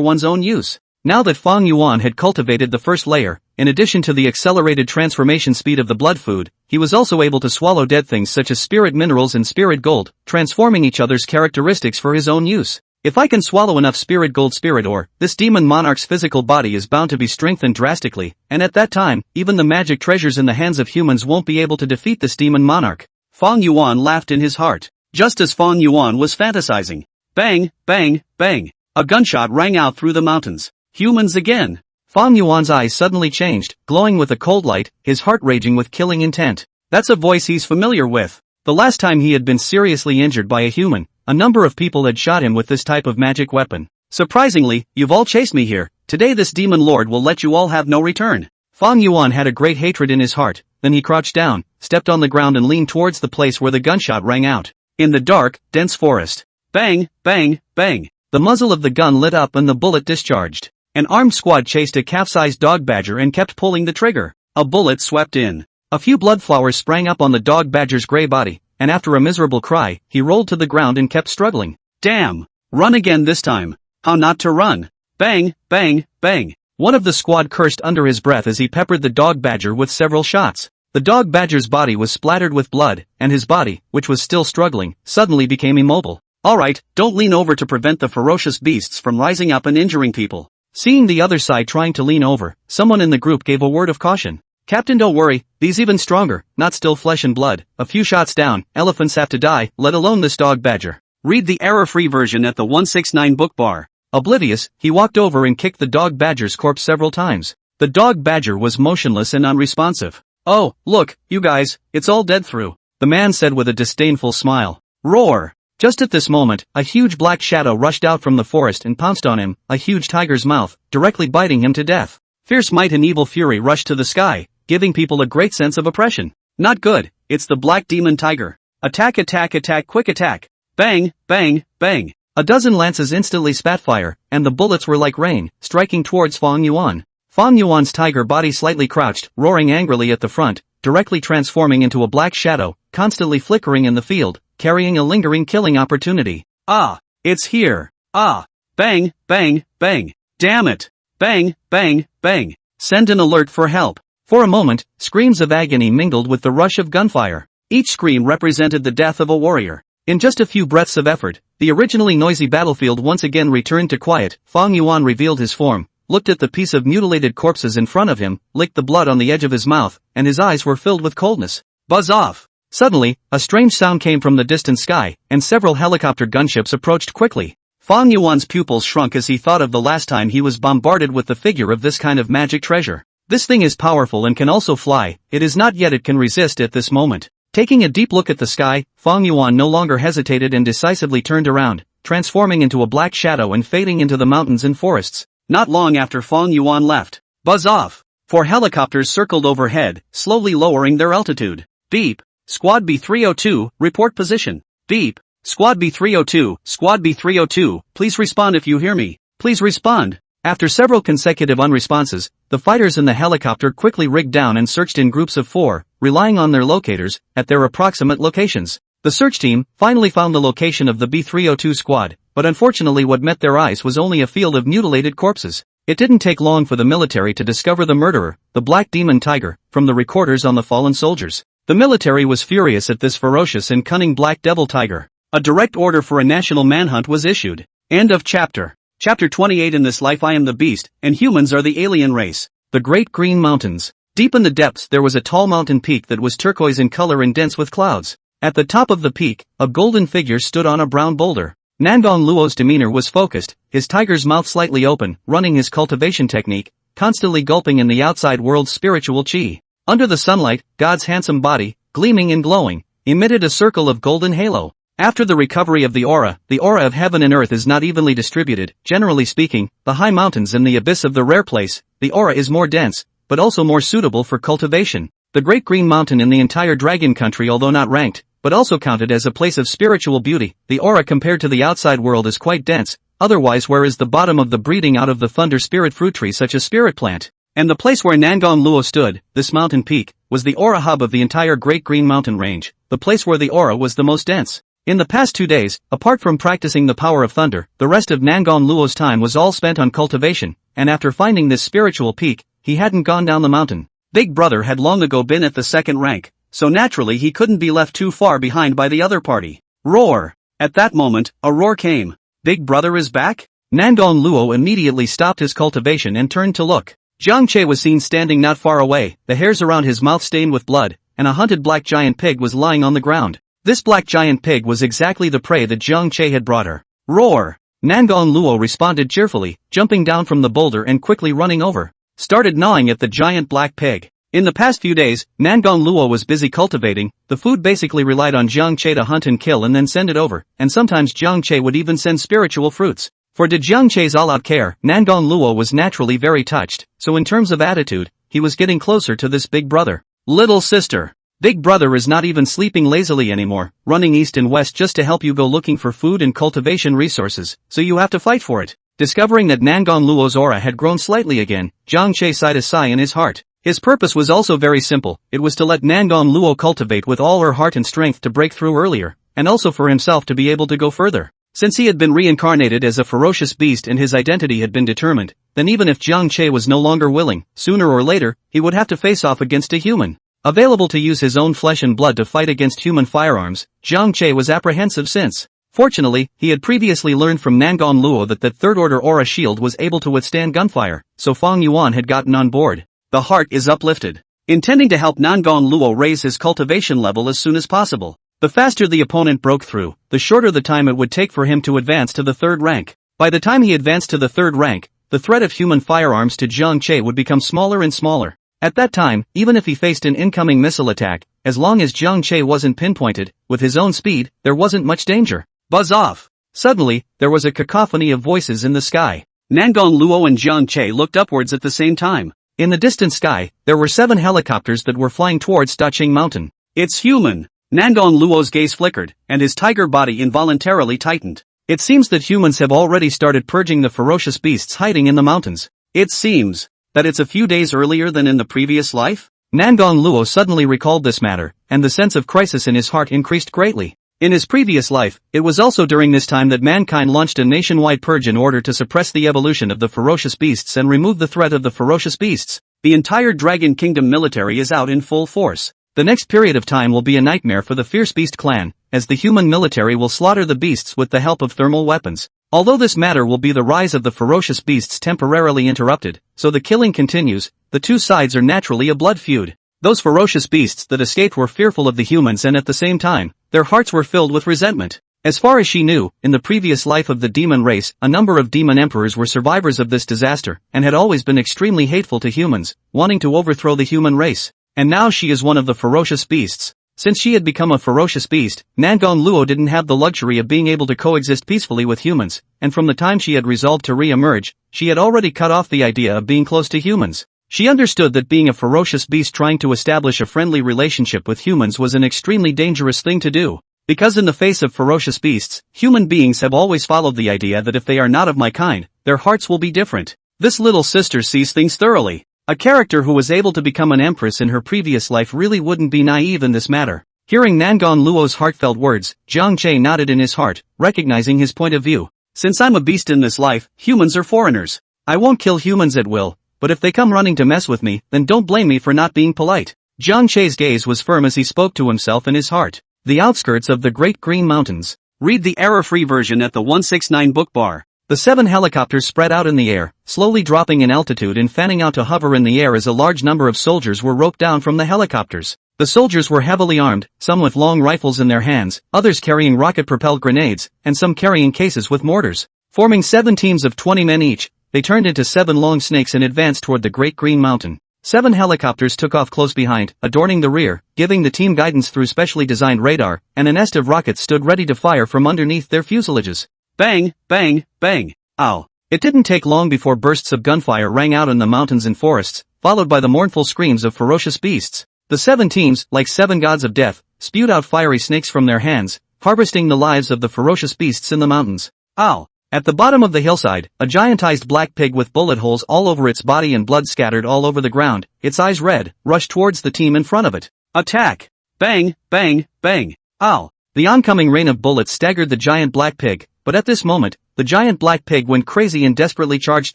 one's own use. Now that Fong Yuan had cultivated the first layer, in addition to the accelerated transformation speed of the blood food, he was also able to swallow dead things such as spirit minerals and spirit gold, transforming each other's characteristics for his own use. If I can swallow enough spirit gold spirit ore, this demon monarch's physical body is bound to be strengthened drastically, and at that time, even the magic treasures in the hands of humans won't be able to defeat this demon monarch. Fong Yuan laughed in his heart. Just as Fong Yuan was fantasizing. Bang, bang, bang. A gunshot rang out through the mountains. Humans again. Fong Yuan's eyes suddenly changed, glowing with a cold light, his heart raging with killing intent. That's a voice he's familiar with. The last time he had been seriously injured by a human, a number of people had shot him with this type of magic weapon. Surprisingly, you've all chased me here. Today this demon lord will let you all have no return. Fong Yuan had a great hatred in his heart, then he crouched down, stepped on the ground and leaned towards the place where the gunshot rang out. In the dark, dense forest. Bang, bang, bang. The muzzle of the gun lit up and the bullet discharged. An armed squad chased a calf-sized dog badger and kept pulling the trigger. A bullet swept in. A few blood flowers sprang up on the dog badger's gray body, and after a miserable cry, he rolled to the ground and kept struggling. Damn! Run again this time. How not to run? Bang, bang, bang. One of the squad cursed under his breath as he peppered the dog badger with several shots. The dog badger's body was splattered with blood, and his body, which was still struggling, suddenly became immobile. Alright, don't lean over to prevent the ferocious beasts from rising up and injuring people. Seeing the other side trying to lean over, someone in the group gave a word of caution. Captain, don't worry, these even stronger, not still flesh and blood. A few shots down, elephants have to die, let alone this dog badger. Read the error-free version at the 169 book bar. Oblivious, he walked over and kicked the dog badger's corpse several times. The dog badger was motionless and unresponsive. Oh, look, you guys, it's all dead through, the man said with a disdainful smile. Roar! Just at this moment, a huge black shadow rushed out from the forest and pounced on him, a huge tiger's mouth, directly biting him to death. Fierce might and evil fury rushed to the sky, giving people a great sense of oppression. Not good, it's the black demon tiger. Attack, attack, attack, quick attack. Bang, bang, bang. A dozen lances instantly spat fire, and the bullets were like rain, striking towards Fong Yuan. Fong Yuan's tiger body slightly crouched, roaring angrily at the front, directly transforming into a black shadow, constantly flickering in the field, carrying a lingering killing opportunity. Ah! It's here! Ah! Bang, bang, bang! Damn it! Bang, bang, bang! Send an alert for help! For a moment, screams of agony mingled with the rush of gunfire. Each scream represented the death of a warrior. In just a few breaths of effort, the originally noisy battlefield once again returned to quiet. Fong Yuan revealed his form, looked at the piece of mutilated corpses in front of him, licked the blood on the edge of his mouth, and his eyes were filled with coldness. Buzz off! Suddenly, a strange sound came from the distant sky, and several helicopter gunships approached quickly. Fong Yuan's pupils shrunk as he thought of the last time he was bombarded with the figure of this kind of magic treasure. This thing is powerful and can also fly, it is not yet it can resist at this moment. Taking a deep look at the sky, Fong Yuan no longer hesitated and decisively turned around, transforming into a black shadow and fading into the mountains and forests. Not long after Fong Yuan left. Buzz off! 4 helicopters circled overhead, slowly lowering their altitude. Beep! Squad B302, report position. Beep! Squad B302, Squad B302, please respond if you hear me. Please respond. After several consecutive unresponses, the fighters in the helicopter quickly rigged down and searched in groups of 4, relying on their locators, at their approximate locations. The search team finally found the location of the B302 squad, but unfortunately what met their eyes was only a field of mutilated corpses. It didn't take long for the military to discover the murderer, the Black Demon Tiger, from the recorders on the fallen soldiers. The military was furious at this ferocious and cunning Black Devil Tiger. A direct order for a national manhunt was issued. End of chapter. Chapter 28. In this life I am the beast, and humans are the alien race. The Great Green Mountains. Deep in the depths there was a tall mountain peak that was turquoise in color and dense with clouds. At the top of the peak, a golden figure stood on a brown boulder. Nangong Luo's demeanor was focused, his tiger's mouth slightly open, running his cultivation technique, constantly gulping in the outside world's spiritual chi. Under the sunlight, God's handsome body, gleaming and glowing, emitted a circle of golden halo. After the recovery of the aura of heaven and earth is not evenly distributed. Generally speaking, the high mountains and the abyss of the rare place, the aura is more dense, but also more suitable for cultivation. The Great Green Mountain in the entire Dragon Country, although not ranked, but also counted as a place of spiritual beauty, the aura compared to the outside world is quite dense, otherwise where is the bottom of the breeding out of the thunder spirit fruit tree such as spirit plant? And the place where Nangong Luo stood, this mountain peak, was the aura hub of the entire Great Green Mountain range, the place where the aura was the most dense. In the past 2 days, apart from practicing the power of thunder, the rest of Nangong Luo's time was all spent on cultivation, and after finding this spiritual peak, he hadn't gone down the mountain. Big Brother had long ago been at the second rank, so naturally he couldn't be left too far behind by the other party. Roar! At that moment, a roar came. Big Brother is back? Nangong Luo immediately stopped his cultivation and turned to look. Jiang Che was seen standing not far away, the hairs around his mouth stained with blood, and a hunted black giant pig was lying on the ground. This black giant pig was exactly the prey that Jiang Che had brought her. Roar! Nangong Luo responded cheerfully, jumping down from the boulder and quickly running over. Started gnawing at the giant black pig. In the past few days, Nangong Luo was busy cultivating. The food basically relied on Jiang Che to hunt and kill and then send it over, and sometimes Jiang Che would even send spiritual fruits. For to Jiang Che's all-out care, Nangong Luo was naturally very touched, so in terms of attitude, he was getting closer to this big brother. Little sister. Big Brother is not even sleeping lazily anymore, running east and west just to help you go looking for food and cultivation resources, so you have to fight for it. Discovering that Nangong Luo's aura had grown slightly again, Jiang Che sighed a sigh in his heart. His purpose was also very simple, it was to let Nangong Luo cultivate with all her heart and strength to break through earlier, and also for himself to be able to go further. Since he had been reincarnated as a ferocious beast and his identity had been determined, then even if Jiang Che was no longer willing, sooner or later, he would have to face off against a human. Available to use his own flesh and blood to fight against human firearms, Jiang Che was apprehensive since, fortunately, he had previously learned from Nangong Luo that third-order aura shield was able to withstand gunfire, so Fong Yuan had gotten on board. The heart is uplifted. Intending to help Nangong Luo raise his cultivation level as soon as possible. The faster the opponent broke through, the shorter the time it would take for him to advance to the third rank. By the time he advanced to the third rank, the threat of human firearms to Jiang Che would become smaller and smaller. At that time, even if he faced an incoming missile attack, as long as Jiang Che wasn't pinpointed, with his own speed, there wasn't much danger. Buzz off! Suddenly, there was a cacophony of voices in the sky. Nangong Luo and Jiang Che looked upwards at the same time. In the distant sky, there were 7 helicopters that were flying towards Daqing Mountain. It's human! Nangong Luo's gaze flickered, and his tiger body involuntarily tightened. It seems that humans have already started purging the ferocious beasts hiding in the mountains. It seems that it's a few days earlier than in the previous life? Nangong Luo suddenly recalled this matter, and the sense of crisis in his heart increased greatly. In his previous life, it was also during this time that mankind launched a nationwide purge in order to suppress the evolution of the ferocious beasts and remove the threat of the ferocious beasts. The entire Dragon Kingdom military is out in full force. The next period of time will be a nightmare for the Fierce Beast clan, as the human military will slaughter the beasts with the help of thermal weapons. Although this matter will be the rise of the ferocious beasts temporarily interrupted, so the killing continues, the two sides are naturally a blood feud. Those ferocious beasts that escaped were fearful of the humans and at the same time, their hearts were filled with resentment. As far as she knew, in the previous life of the demon race, a number of demon emperors were survivors of this disaster, and had always been extremely hateful to humans, wanting to overthrow the human race. And now she is one of the ferocious beasts. Since she had become a ferocious beast, Nangong Luo didn't have the luxury of being able to coexist peacefully with humans, and from the time she had resolved to re-emerge, she had already cut off the idea of being close to humans. She understood that being a ferocious beast trying to establish a friendly relationship with humans was an extremely dangerous thing to do. Because in the face of ferocious beasts, human beings have always followed the idea that if they are not of my kind, their hearts will be different. This little sister sees things thoroughly. A character who was able to become an empress in her previous life really wouldn't be naive in this matter. Hearing Nangong Luo's heartfelt words, Jiang Che nodded in his heart, recognizing his point of view. Since I'm a beast in this life, humans are foreigners. I won't kill humans at will, but if they come running to mess with me, then don't blame me for not being polite. Jiang Che's gaze was firm as he spoke to himself in his heart. The outskirts of the Great Green Mountains. Read the error-free version at the 169 book bar. The 7 helicopters spread out in the air, slowly dropping in altitude and fanning out to hover in the air as a large number of soldiers were roped down from the helicopters. The soldiers were heavily armed, some with long rifles in their hands, others carrying rocket-propelled grenades, and some carrying cases with mortars. Forming 7 teams of 20 men each, they turned into 7 long snakes and advanced toward the Great Green Mountain. 7 helicopters took off close behind, adorning the rear, giving the team guidance through specially designed radar, and a nest of rockets stood ready to fire from underneath their fuselages. Bang, bang, bang. Ow. It didn't take long before bursts of gunfire rang out in the mountains and forests, followed by the mournful screams of ferocious beasts. The 7 teams, like 7 gods of death, spewed out fiery snakes from their hands, harvesting the lives of the ferocious beasts in the mountains. Ow. At the bottom of the hillside, a giantized black pig with bullet holes all over its body and blood scattered all over the ground, its eyes red, rushed towards the team in front of it. Attack! Bang, bang, bang. Ow. The oncoming rain of bullets staggered the giant black pig, but at this moment, the giant black pig went crazy and desperately charged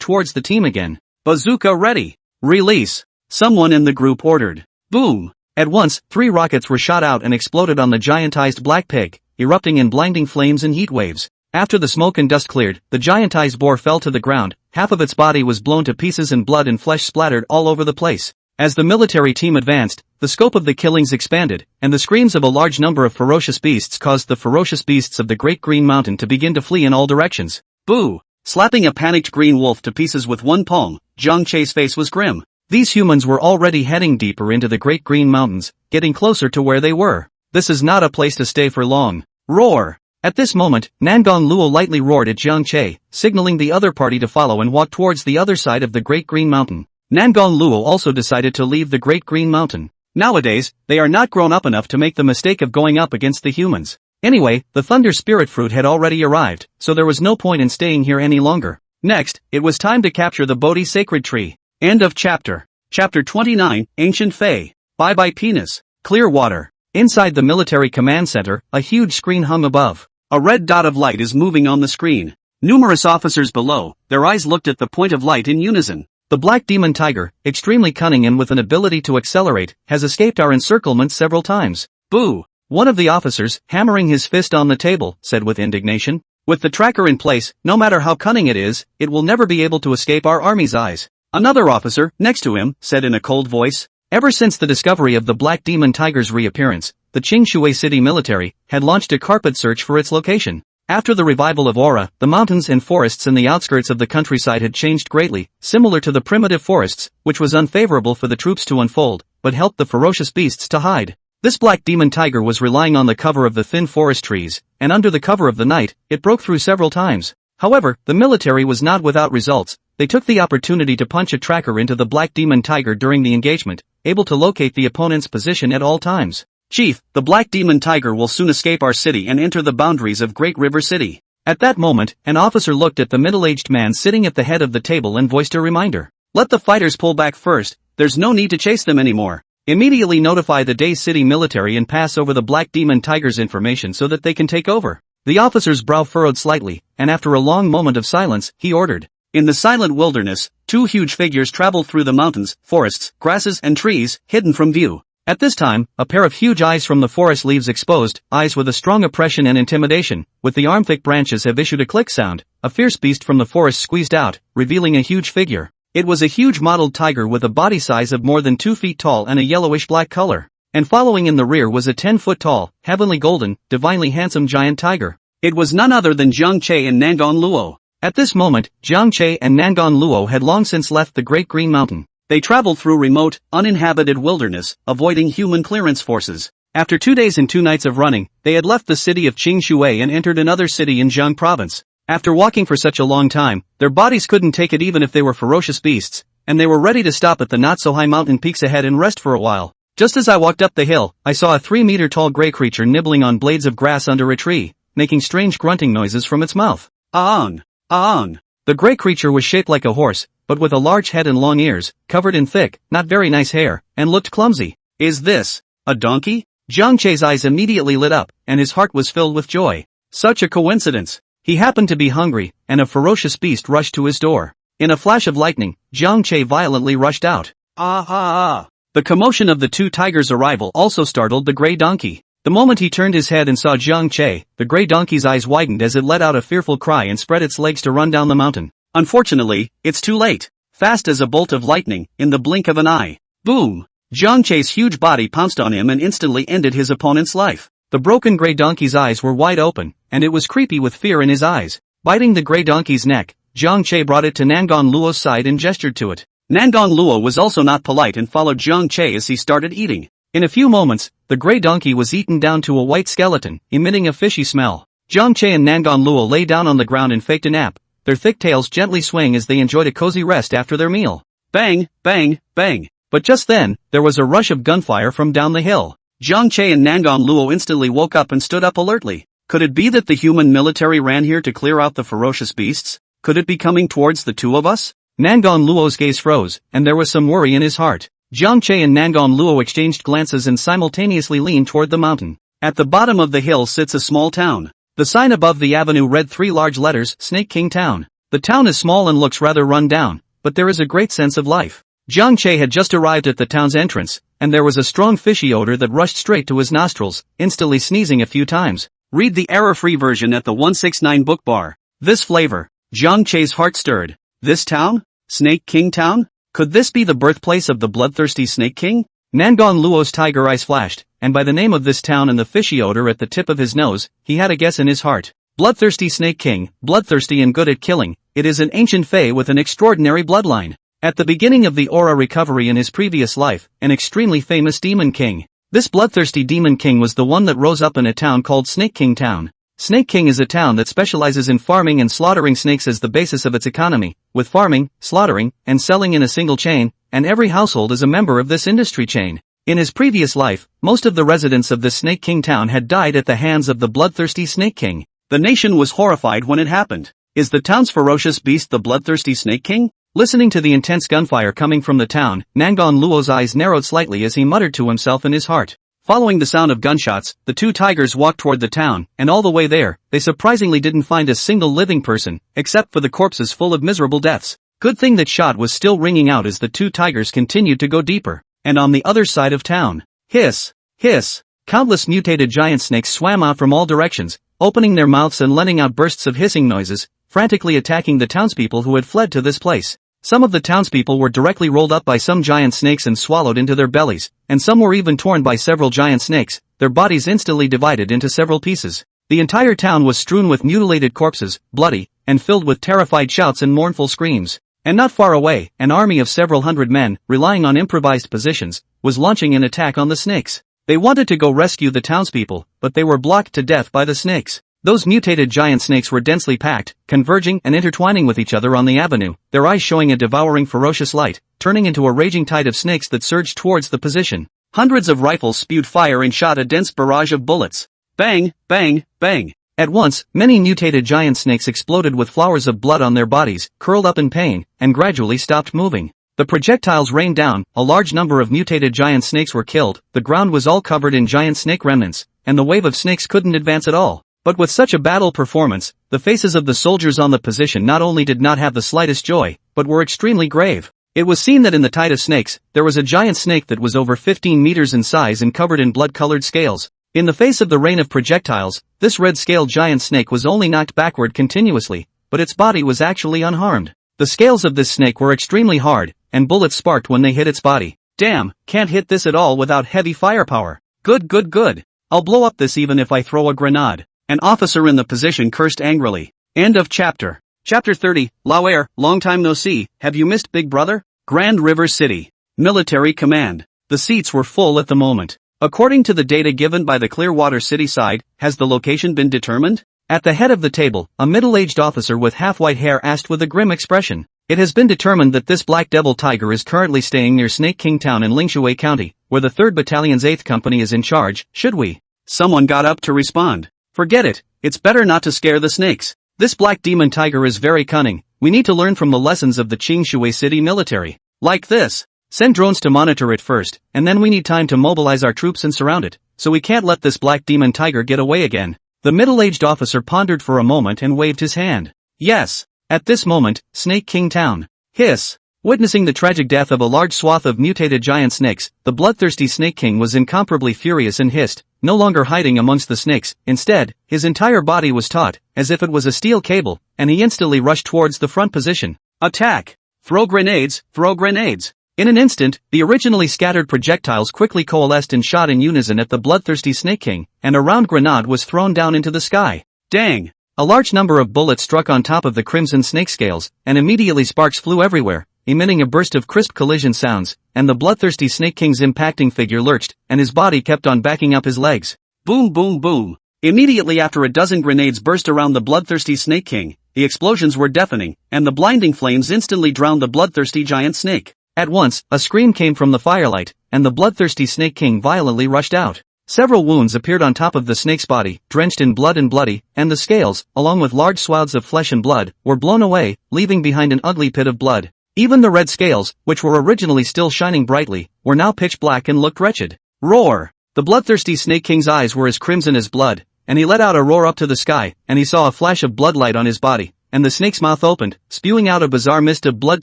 towards the team again. Bazooka ready. Release. Someone in the group ordered. Boom. At once, 3 rockets were shot out and exploded on the giantized black pig, erupting in blinding flames and heat waves. After the smoke and dust cleared, the giantized boar fell to the ground, half of its body was blown to pieces and blood and flesh splattered all over the place. As the military team advanced, the scope of the killings expanded, and the screams of a large number of ferocious beasts caused the ferocious beasts of the Great Green Mountain to begin to flee in all directions. Boo! Slapping a panicked green wolf to pieces with one palm, Jiang Che's face was grim. These humans were already heading deeper into the Great Green Mountains, getting closer to where they were. This is not a place to stay for long. Roar! At this moment, Nangong Luo lightly roared at Jiang Che, signaling the other party to follow and walk towards the other side of the Great Green Mountain. Nangong Luo also decided to leave the Great Green Mountain. Nowadays, they are not grown up enough to make the mistake of going up against the humans. Anyway, the Thunder Spirit Fruit had already arrived, so there was no point in staying here any longer. Next, it was time to capture the Bodhi Sacred Tree. End of chapter. Chapter 29, Ancient Fae. Bye-bye penis. Clear water. Inside the military command center, a huge screen hung above. A red dot of light is moving on the screen. Numerous officers below, their eyes looked at the point of light in unison. The Black Demon Tiger, extremely cunning and with an ability to accelerate, has escaped our encirclement several times. Boo! One of the officers, hammering his fist on the table, said with indignation. With the tracker in place, no matter how cunning it is, it will never be able to escape our army's eyes. Another officer, next to him, said in a cold voice. Ever since the discovery of the Black Demon Tiger's reappearance, the Qingshui City military had launched a carpet search for its location. After the revival of Aura, the mountains and forests in the outskirts of the countryside had changed greatly, similar to the primitive forests, which was unfavorable for the troops to unfold, but helped the ferocious beasts to hide. This Black Demon Tiger was relying on the cover of the thin forest trees, and under the cover of the night, it broke through several times. However, the military was not without results. They took the opportunity to punch a tracker into the Black Demon Tiger during the engagement, able to locate the opponent's position at all times. Chief, the Black Demon Tiger will soon escape our city and enter the boundaries of Great River City. At that moment, an officer looked at the middle-aged man sitting at the head of the table and voiced a reminder. Let the fighters pull back first, there's no need to chase them anymore. Immediately notify the Day City military and pass over the Black Demon Tiger's information so that they can take over. The officer's brow furrowed slightly, and after a long moment of silence, he ordered. In the silent wilderness, two huge figures traveled through the mountains, forests, grasses and trees, hidden from view. At this time, a pair of huge eyes from the forest leaves exposed, eyes with a strong oppression and intimidation, with the arm-thick branches have issued a click sound, a fierce beast from the forest squeezed out, revealing a huge figure. It was a huge mottled tiger with a body size of more than 2 feet tall and a yellowish-black color. And following in the rear was a 10-foot-tall, heavenly golden, divinely handsome giant tiger. It was none other than Jiang Che and Nangon Luo. At this moment, Jiang Che and Nangon Luo had long since left the Great Green Mountain. They traveled through remote, uninhabited wilderness, avoiding human clearance forces. After 2 days and 2 nights of running, they had left the city of Qingshui and entered another city in Jiang province. After walking for such a long time, their bodies couldn't take it even if they were ferocious beasts, and they were ready to stop at the not-so-high mountain peaks ahead and rest for a while. Just as I walked up the hill, I saw a 3-meter-tall gray creature nibbling on blades of grass under a tree, making strange grunting noises from its mouth. Ah-on! Ah-on! The gray creature was shaped like a horse, but with a large head and long ears, covered in thick, not very nice hair, and looked clumsy. Is this a donkey? Jiang Che's eyes immediately lit up, and his heart was filled with joy. Such a coincidence. He happened to be hungry, and a ferocious beast rushed to his door. In a flash of lightning, Jiang Che violently rushed out. Ah! The commotion of the two tigers' arrival also startled the gray donkey. The moment he turned his head and saw Jiang Che, the gray donkey's eyes widened as it let out a fearful cry and spread its legs to run down the mountain. Unfortunately, it's too late. Fast as a bolt of lightning, in the blink of an eye. Boom! Jiang Che's huge body pounced on him and instantly ended his opponent's life. The broken gray donkey's eyes were wide open, and it was creepy with fear in his eyes. Biting the gray donkey's neck, Jiang Che brought it to Nangon Luo's side and gestured to it. Nangon Luo was also not polite and followed Jiang Che as he started eating. In a few moments, the gray donkey was eaten down to a white skeleton, emitting a fishy smell. Jiang Che and Nangon Luo lay down on the ground and faked a nap, their thick tails gently swaying as they enjoyed a cozy rest after their meal. Bang, bang, bang. But just then, there was a rush of gunfire from down the hill. Jiang Che and Nangon Luo instantly woke up and stood up alertly. Could it be that the human military ran here to clear out the ferocious beasts? Could it be coming towards the two of us? Nangon Luo's gaze froze, and there was some worry in his heart. Jiang Che and Nangon Luo exchanged glances and simultaneously leaned toward the mountain. At the bottom of the hill sits a small town. The sign above the avenue read 3 large letters, Snake King Town. The town is small and looks rather run down, but there is a great sense of life. Jiang Che had just arrived at the town's entrance, and there was a strong fishy odor that rushed straight to his nostrils, instantly sneezing a few times. Read the error-free version at the 169 book bar. This flavor. Jiang Che's heart stirred. This town? Snake King Town? Could this be the birthplace of the bloodthirsty Snake King? Nangon Luo's tiger eyes flashed, and by the name of this town and the fishy odor at the tip of his nose, he had a guess in his heart. Bloodthirsty Snake King, bloodthirsty and good at killing, it is an ancient fae with an extraordinary bloodline. At the beginning of the aura recovery in his previous life, an extremely famous demon king. This bloodthirsty demon king was the one that rose up in a town called Snake King Town. Snake King is a town that specializes in farming and slaughtering snakes as the basis of its economy, with farming, slaughtering, and selling in a single chain, and every household is a member of this industry chain. In his previous life, most of the residents of this Snake King town had died at the hands of the bloodthirsty Snake King. The nation was horrified when it happened. Is the town's ferocious beast the bloodthirsty Snake King? Listening to the intense gunfire coming from the town, Nangon Luo's eyes narrowed slightly as he muttered to himself in his heart. Following the sound of gunshots, the two tigers walked toward the town, and all the way there, they surprisingly didn't find a single living person, except for the corpses full of miserable deaths. Good thing that shot was still ringing out as the two tigers continued to go deeper. And on the other side of town, hiss, hiss, countless mutated giant snakes swam out from all directions, opening their mouths and letting out bursts of hissing noises, frantically attacking the townspeople who had fled to this place. Some of the townspeople were directly rolled up by some giant snakes and swallowed into their bellies, and some were even torn by several giant snakes, their bodies instantly divided into several pieces. The entire town was strewn with mutilated corpses, bloody, and filled with terrified shouts and mournful screams. And not far away, an army of several hundred men, relying on improvised positions, was launching an attack on the snakes. They wanted to go rescue the townspeople, but they were blocked to death by the snakes. Those mutated giant snakes were densely packed, converging and intertwining with each other on the avenue, their eyes showing a devouring ferocious light, turning into a raging tide of snakes that surged towards the position. Hundreds of rifles spewed fire and shot a dense barrage of bullets. Bang, bang, bang. At once, many mutated giant snakes exploded with flowers of blood on their bodies, curled up in pain, and gradually stopped moving. The projectiles rained down, a large number of mutated giant snakes were killed, the ground was all covered in giant snake remnants, and the wave of snakes couldn't advance at all. But with such a battle performance, the faces of the soldiers on the position not only did not have the slightest joy, but were extremely grave. It was seen that in the tide of snakes, there was a giant snake that was over 15 meters in size and covered in blood-colored scales. In the face of the rain of projectiles, this red-scaled giant snake was only knocked backward continuously, but its body was actually unharmed. The scales of this snake were extremely hard, and bullets sparked when they hit its body. Damn, can't hit this at all without heavy firepower. Good. I'll blow up this even if I throw a grenade. An officer in the position cursed angrily. End of chapter. Chapter 30, Lauer, long time no see, have you missed Big Brother? Grand River City. Military Command. The seats were full at the moment. According to the data given by the Clearwater City side, has the location been determined? At the head of the table, a middle-aged officer with half-white hair asked with a grim expression. It has been determined that this Black Devil Tiger is currently staying near Snake King Town in Lingshui County, where the 3rd Battalion's 8th Company is in charge. Should we? Someone got up to respond. Forget it, it's better not to scare the snakes. This black demon tiger is very cunning, we need to learn from the lessons of the Qingshui City military. Like this. Send drones to monitor it first, and then we need time to mobilize our troops and surround it, so we can't let this black demon tiger get away again. The middle-aged officer pondered for a moment and waved his hand. Yes. At this moment, Snake King Town. Hiss. Witnessing the tragic death of a large swath of mutated giant snakes, the bloodthirsty Snake King was incomparably furious and hissed, no longer hiding amongst the snakes. Instead, his entire body was taut, as if it was a steel cable, and he instantly rushed towards the front position. Attack! Throw grenades, throw grenades! In an instant, the originally scattered projectiles quickly coalesced and shot in unison at the bloodthirsty Snake King, and a round grenade was thrown down into the sky. Dang! A large number of bullets struck on top of the crimson snake scales, and immediately sparks flew everywhere, emitting a burst of crisp collision sounds, and the bloodthirsty Snake King's impacting figure lurched, and his body kept on backing up his legs. Boom boom boom. Immediately after a dozen grenades burst around the bloodthirsty Snake King, the explosions were deafening, and the blinding flames instantly drowned the bloodthirsty giant snake. At once, a scream came from the firelight, and the bloodthirsty Snake King violently rushed out. Several wounds appeared on top of the snake's body, drenched in blood and bloody, and the scales, along with large swaths of flesh and blood, were blown away, leaving behind an ugly pit of blood. Even the red scales, which were originally still shining brightly, were now pitch black and looked wretched. Roar! The bloodthirsty Snake King's eyes were as crimson as blood, and he let out a roar up to the sky, and he saw a flash of bloodlight on his body, and the snake's mouth opened, spewing out a bizarre mist of blood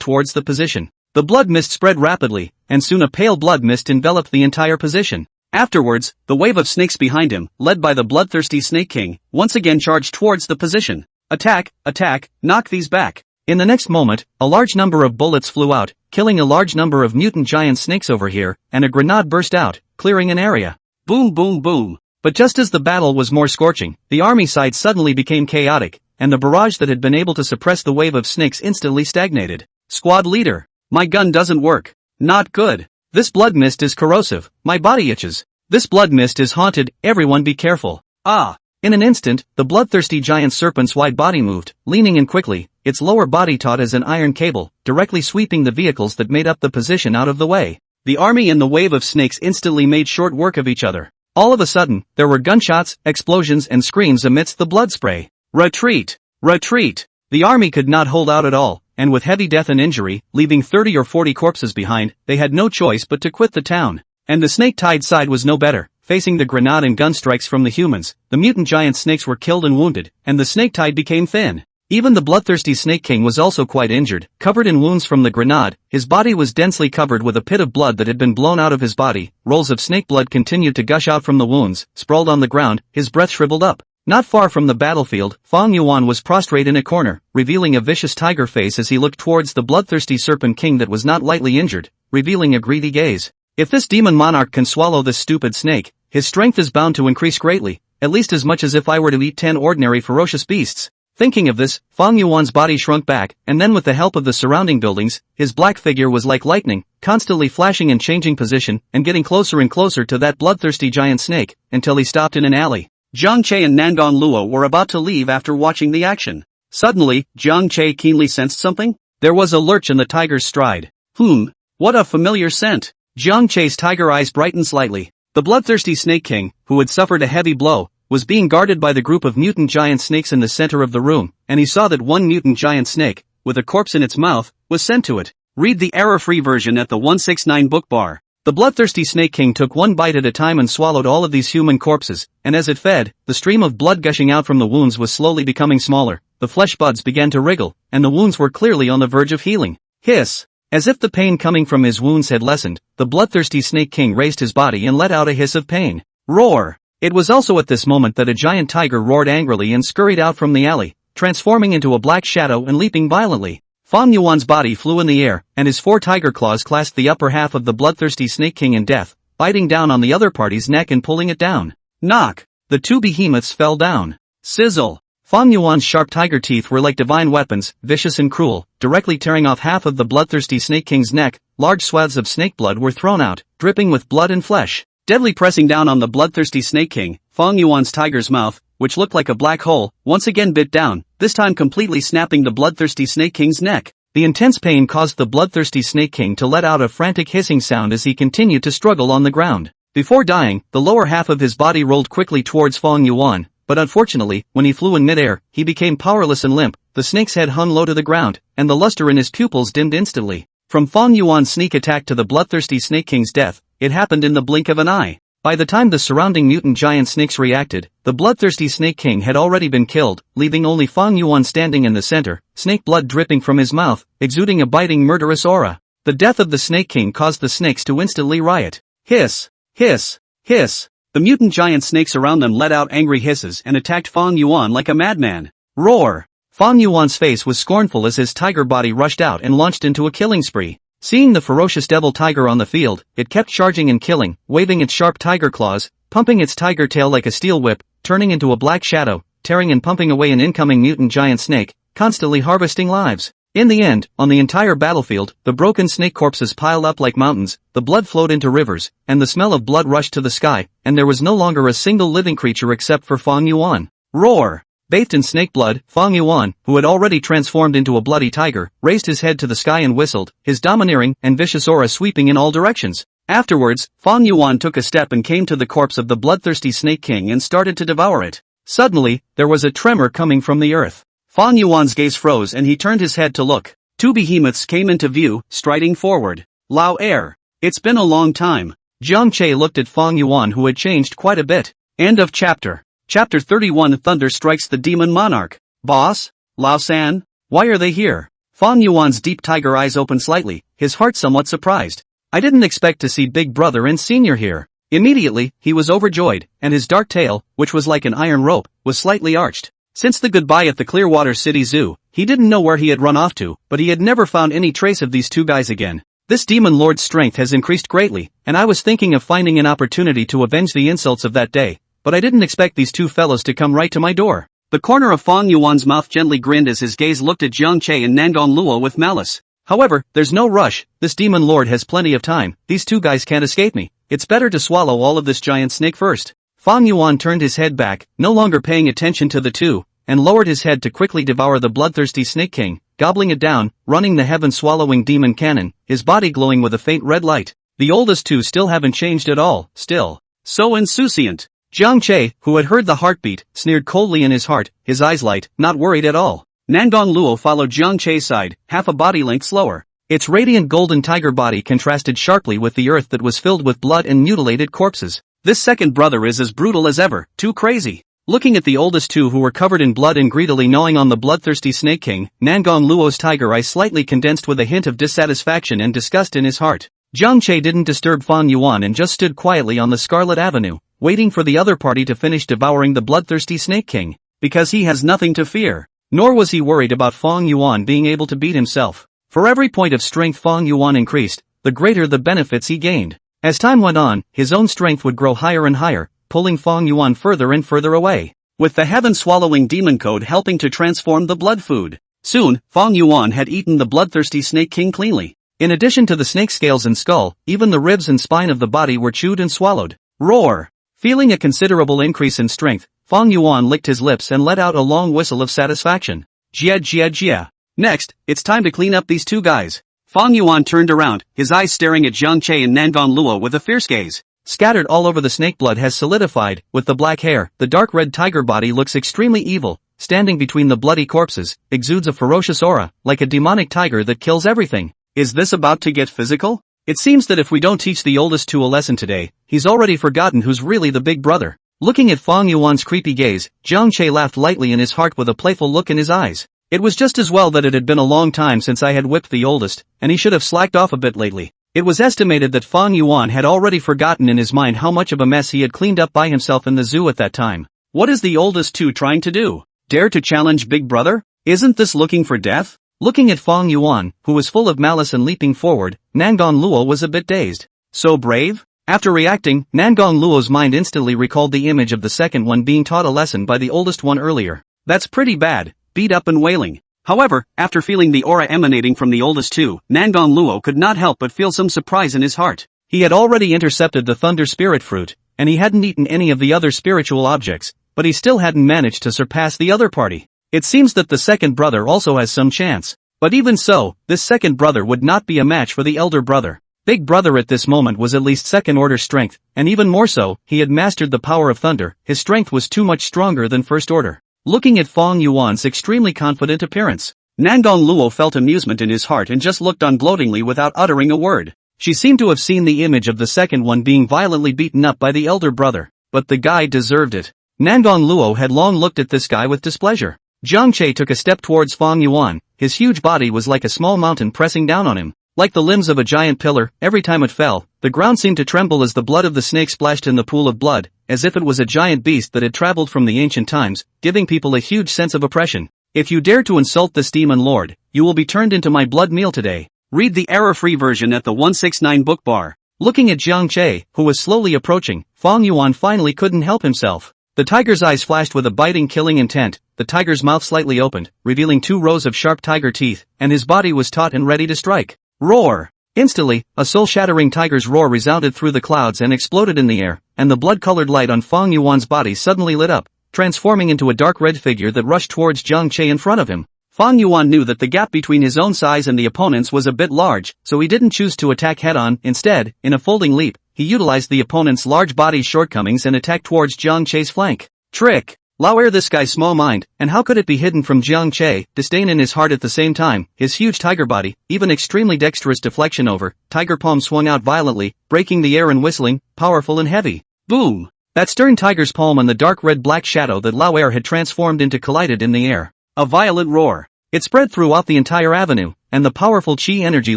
towards the position. The blood mist spread rapidly, and soon a pale blood mist enveloped the entire position. Afterwards, the wave of snakes behind him, led by the bloodthirsty Snake King, once again charged towards the position. Attack, attack, knock these back. In the next moment, a large number of bullets flew out, killing a large number of mutant giant snakes over here, and a grenade burst out, clearing an area. Boom boom boom. But just as the battle was more scorching, the army side suddenly became chaotic, and the barrage that had been able to suppress the wave of snakes instantly stagnated. Squad leader. My gun doesn't work. Not good. This blood mist is corrosive. My body itches. This blood mist is haunted. Everyone be careful. Ah! In an instant, the bloodthirsty giant serpent's wide body moved, leaning in quickly, its lower body taut as an iron cable, directly sweeping the vehicles that made up the position out of the way. The army and the wave of snakes instantly made short work of each other. All of a sudden, there were gunshots, explosions and screams amidst the blood spray. Retreat! Retreat! The army could not hold out at all, and with heavy death and injury, leaving 30 or 40 corpses behind, they had no choice but to quit the town. And the snake-tide side was no better. Facing the grenade and gun strikes from the humans, the mutant giant snakes were killed and wounded, and the snake-tide became thin. Even the bloodthirsty Snake King was also quite injured, covered in wounds from the grenade. His body was densely covered with a pit of blood that had been blown out of his body. Rolls of snake blood continued to gush out from the wounds. Sprawled on the ground, his breath shriveled up. Not far from the battlefield, Fong Yuan was prostrate in a corner, revealing a vicious tiger face as he looked towards the bloodthirsty Serpent King that was not lightly injured, revealing a greedy gaze. If this demon monarch can swallow this stupid snake, his strength is bound to increase greatly, at least as much as if I were to eat 10 ordinary ferocious beasts. Thinking of this, Fong Yuan's body shrunk back, and then with the help of the surrounding buildings, his black figure was like lightning, constantly flashing and changing position, and getting closer and closer to that bloodthirsty giant snake, until he stopped in an alley. Jiang Che and Nangong Luo were about to leave after watching the action. Suddenly, Jiang Che keenly sensed something. There was a lurch in the tiger's stride. What a familiar scent. Jiang Che's tiger eyes brightened slightly. The bloodthirsty Snake King, who had suffered a heavy blow, was being guarded by the group of mutant giant snakes in the center of the room, and he saw that one mutant giant snake, with a corpse in its mouth, was sent to it. Read the error-free version at the 169 book bar. The bloodthirsty Snake King took one bite at a time and swallowed all of these human corpses, and as it fed, the stream of blood gushing out from the wounds was slowly becoming smaller, the flesh buds began to wriggle, and the wounds were clearly on the verge of healing. Hiss! As if the pain coming from his wounds had lessened, the bloodthirsty Snake King raised his body and let out a hiss of pain. Roar! It was also at this moment that a giant tiger roared angrily and scurried out from the alley, transforming into a black shadow and leaping violently. Fong Yuan's body flew in the air, and his 4 tiger claws clasped the upper half of the bloodthirsty Snake King in death, biting down on the other party's neck and pulling it down. Knock! The 2 behemoths fell down. Sizzle! Fong Yuan's sharp tiger teeth were like divine weapons, vicious and cruel, directly tearing off half of the bloodthirsty Snake King's neck. Large swaths of snake blood were thrown out, dripping with blood and flesh. Deadly pressing down on the bloodthirsty Snake King, Fong Yuan's tiger's mouth, which looked like a black hole, once again bit down, this time completely snapping the bloodthirsty Snake King's neck. The intense pain caused the bloodthirsty Snake King to let out a frantic hissing sound as he continued to struggle on the ground. Before dying, the lower half of his body rolled quickly towards Fong Yuan, but unfortunately, when he flew in midair, he became powerless and limp. The snake's head hung low to the ground, and the luster in his pupils dimmed instantly. From Fong Yuan's sneak attack to the bloodthirsty Snake King's death, it happened in the blink of an eye. By the time the surrounding mutant giant snakes reacted, the bloodthirsty Snake King had already been killed, leaving only Fong Yuan standing in the center, snake blood dripping from his mouth, exuding a biting murderous aura. The death of the Snake King caused the snakes to instantly riot. Hiss! Hiss! Hiss! The mutant giant snakes around them let out angry hisses and attacked Fong Yuan like a madman. Roar! Fong Yuan's face was scornful as his tiger body rushed out and launched into a killing spree. Seeing the ferocious devil tiger on the field, it kept charging and killing, waving its sharp tiger claws, pumping its tiger tail like a steel whip, turning into a black shadow, tearing and pumping away an incoming mutant giant snake, constantly harvesting lives. In the end, on the entire battlefield, the broken snake corpses piled up like mountains, the blood flowed into rivers, and the smell of blood rushed to the sky, and there was no longer a single living creature except for Fong Yuan. Roar! Bathed in snake blood, Fong Yuan, who had already transformed into a bloody tiger, raised his head to the sky and whistled, his domineering and vicious aura sweeping in all directions. Afterwards, Fong Yuan took a step and came to the corpse of the bloodthirsty Snake King and started to devour it. Suddenly, there was a tremor coming from the earth. Fong Yuan's gaze froze and he turned his head to look. 2 behemoths came into view, striding forward. Lao air. It's been a long time. Jiang Che looked at Fong Yuan, who had changed quite a bit. End of chapter. Chapter 31. Thunder strikes the demon monarch. Boss? Lao San? Why are they here? Fong Yuan's deep tiger eyes opened slightly, his heart somewhat surprised. I didn't expect to see Big Brother and Senior here. Immediately, he was overjoyed, and his dark tail, which was like an iron rope, was slightly arched. Since the goodbye at the Clearwater City Zoo, he didn't know where he had run off to, but he had never found any trace of these 2 guys again. This demon lord's strength has increased greatly, and I was thinking of finding an opportunity to avenge the insults of that day. But I didn't expect these 2 fellows to come right to my door. The corner of Fong Yuan's mouth gently grinned as his gaze looked at Jiang Che and Nangon Luo with malice. However, there's no rush, this demon lord has plenty of time, these 2 guys can't escape me. It's better to swallow all of this giant snake first. Fong Yuan turned his head back, no longer paying attention to the 2, and lowered his head to quickly devour the bloodthirsty Snake King, gobbling it down, running the heaven-swallowing demon cannon, his body glowing with a faint red light. The oldest 2 still haven't changed at all, still. So insouciant. Jiang Che, who had heard the heartbeat, sneered coldly in his heart, his eyes light, not worried at all. Nangon Luo followed Jiang Che's side, half a body length slower. Its radiant golden tiger body contrasted sharply with the earth that was filled with blood and mutilated corpses. This second brother is as brutal as ever, too crazy. Looking at the oldest 2 who were covered in blood and greedily gnawing on the bloodthirsty Snake King, Nangon Luo's tiger eye slightly condensed with a hint of dissatisfaction and disgust in his heart. Jiang Che didn't disturb Fong Yuan and just stood quietly on the Scarlet Avenue, waiting for the other party to finish devouring the bloodthirsty Snake King, because he has nothing to fear. Nor was he worried about Fong Yuan being able to beat himself. For every point of strength Fong Yuan increased, the greater the benefits he gained. As time went on, his own strength would grow higher and higher, pulling Fong Yuan further and further away, with the heaven-swallowing demon code helping to transform the blood food. Soon, Fong Yuan had eaten the bloodthirsty Snake King cleanly. In addition to the snake scales and skull, even the ribs and spine of the body were chewed and swallowed. Roar! Feeling a considerable increase in strength, Fong Yuan licked his lips and let out a long whistle of satisfaction. Jia jia jia. Next, it's time to clean up these 2 guys. Fong Yuan turned around, his eyes staring at Jiang Che and Nangon Luo with a fierce gaze. scattered all over the snake blood has solidified, with the black hair, the dark red tiger body looks extremely evil, standing between the bloody corpses, exudes a ferocious aura, like a demonic tiger that kills everything. Is this about to get physical? It seems that if we don't teach the oldest two a lesson today, he's already forgotten who's really the big brother. Looking at Fong Yuan's creepy gaze, Jiang Che laughed lightly in his heart with a playful look in his eyes. It was just as well that it had been a long time since I had whipped the oldest, and he should have slacked off a bit lately. It was estimated that Fong Yuan had already forgotten in his mind how much of a mess he had cleaned up by himself in the zoo at that time. What is the oldest two trying to do? Dare to challenge Big Brother? Isn't this looking for death? Looking at Fong Yuan, who was full of malice and leaping forward, Nangong Luo was a bit dazed. So brave? After reacting, Nangong Luo's mind instantly recalled the image of the second one being taught a lesson by the oldest one earlier. That's pretty bad, beat up and wailing. However, after feeling the aura emanating from the oldest two, Nangong Luo could not help but feel some surprise in his heart. He had already intercepted the Thunder Spirit Fruit, and he hadn't eaten any of the other spiritual objects, but he still hadn't managed to surpass the other party. It seems that the second brother also has some chance. But even so, this second brother would not be a match for the elder brother. Big Brother at this moment was at least second-order strength, and even more so, he had mastered the power of thunder. His strength was too much stronger than first order. Looking at Fong Yuan's extremely confident appearance, Nangong Luo felt amusement in his heart and just looked on gloatingly without uttering a word. She seemed to have seen the image of the second one being violently beaten up by the elder brother. But the guy deserved it. Nangong Luo had long looked at this guy with displeasure. Jiang Che took a step towards Fong Yuan. His huge body was like a small mountain pressing down on him. Like the limbs of a giant pillar, every time it fell, the ground seemed to tremble as the blood of the snake splashed in the pool of blood, as if it was a giant beast that had traveled from the ancient times, giving people a huge sense of oppression. If you dare to insult this demon lord, you will be turned into my blood meal today. Read the error-free version at the 169 book bar. Looking at Jiang Che, who was slowly approaching, Fong Yuan finally couldn't help himself. The tiger's eyes flashed with a biting, killing intent. The tiger's mouth slightly opened, revealing 2 rows of sharp tiger teeth, and his body was taut and ready to strike. Roar! Instantly, a soul-shattering tiger's roar resounded through the clouds and exploded in the air, and the blood-colored light on Fong Yuan's body suddenly lit up, transforming into a dark red figure that rushed towards Jiang Che in front of him. Fong Yuan knew that the gap between his own size and the opponent's was a bit large, so he didn't choose to attack head-on. Instead, in a folding leap, he utilized the opponent's large body's shortcomings and attacked towards Jiang Che's flank. Trick! Lauer, this guy's small mind, and how could it be hidden from Jiang Che? Disdain in his heart at the same time. His huge tiger body, even extremely dexterous deflection over, tiger palm swung out violently, breaking the air and whistling, powerful and heavy. Boom! That stern tiger's palm and the dark red-black shadow that Lauer had transformed into collided in the air. A violent roar. It spread throughout the entire avenue, and the powerful chi energy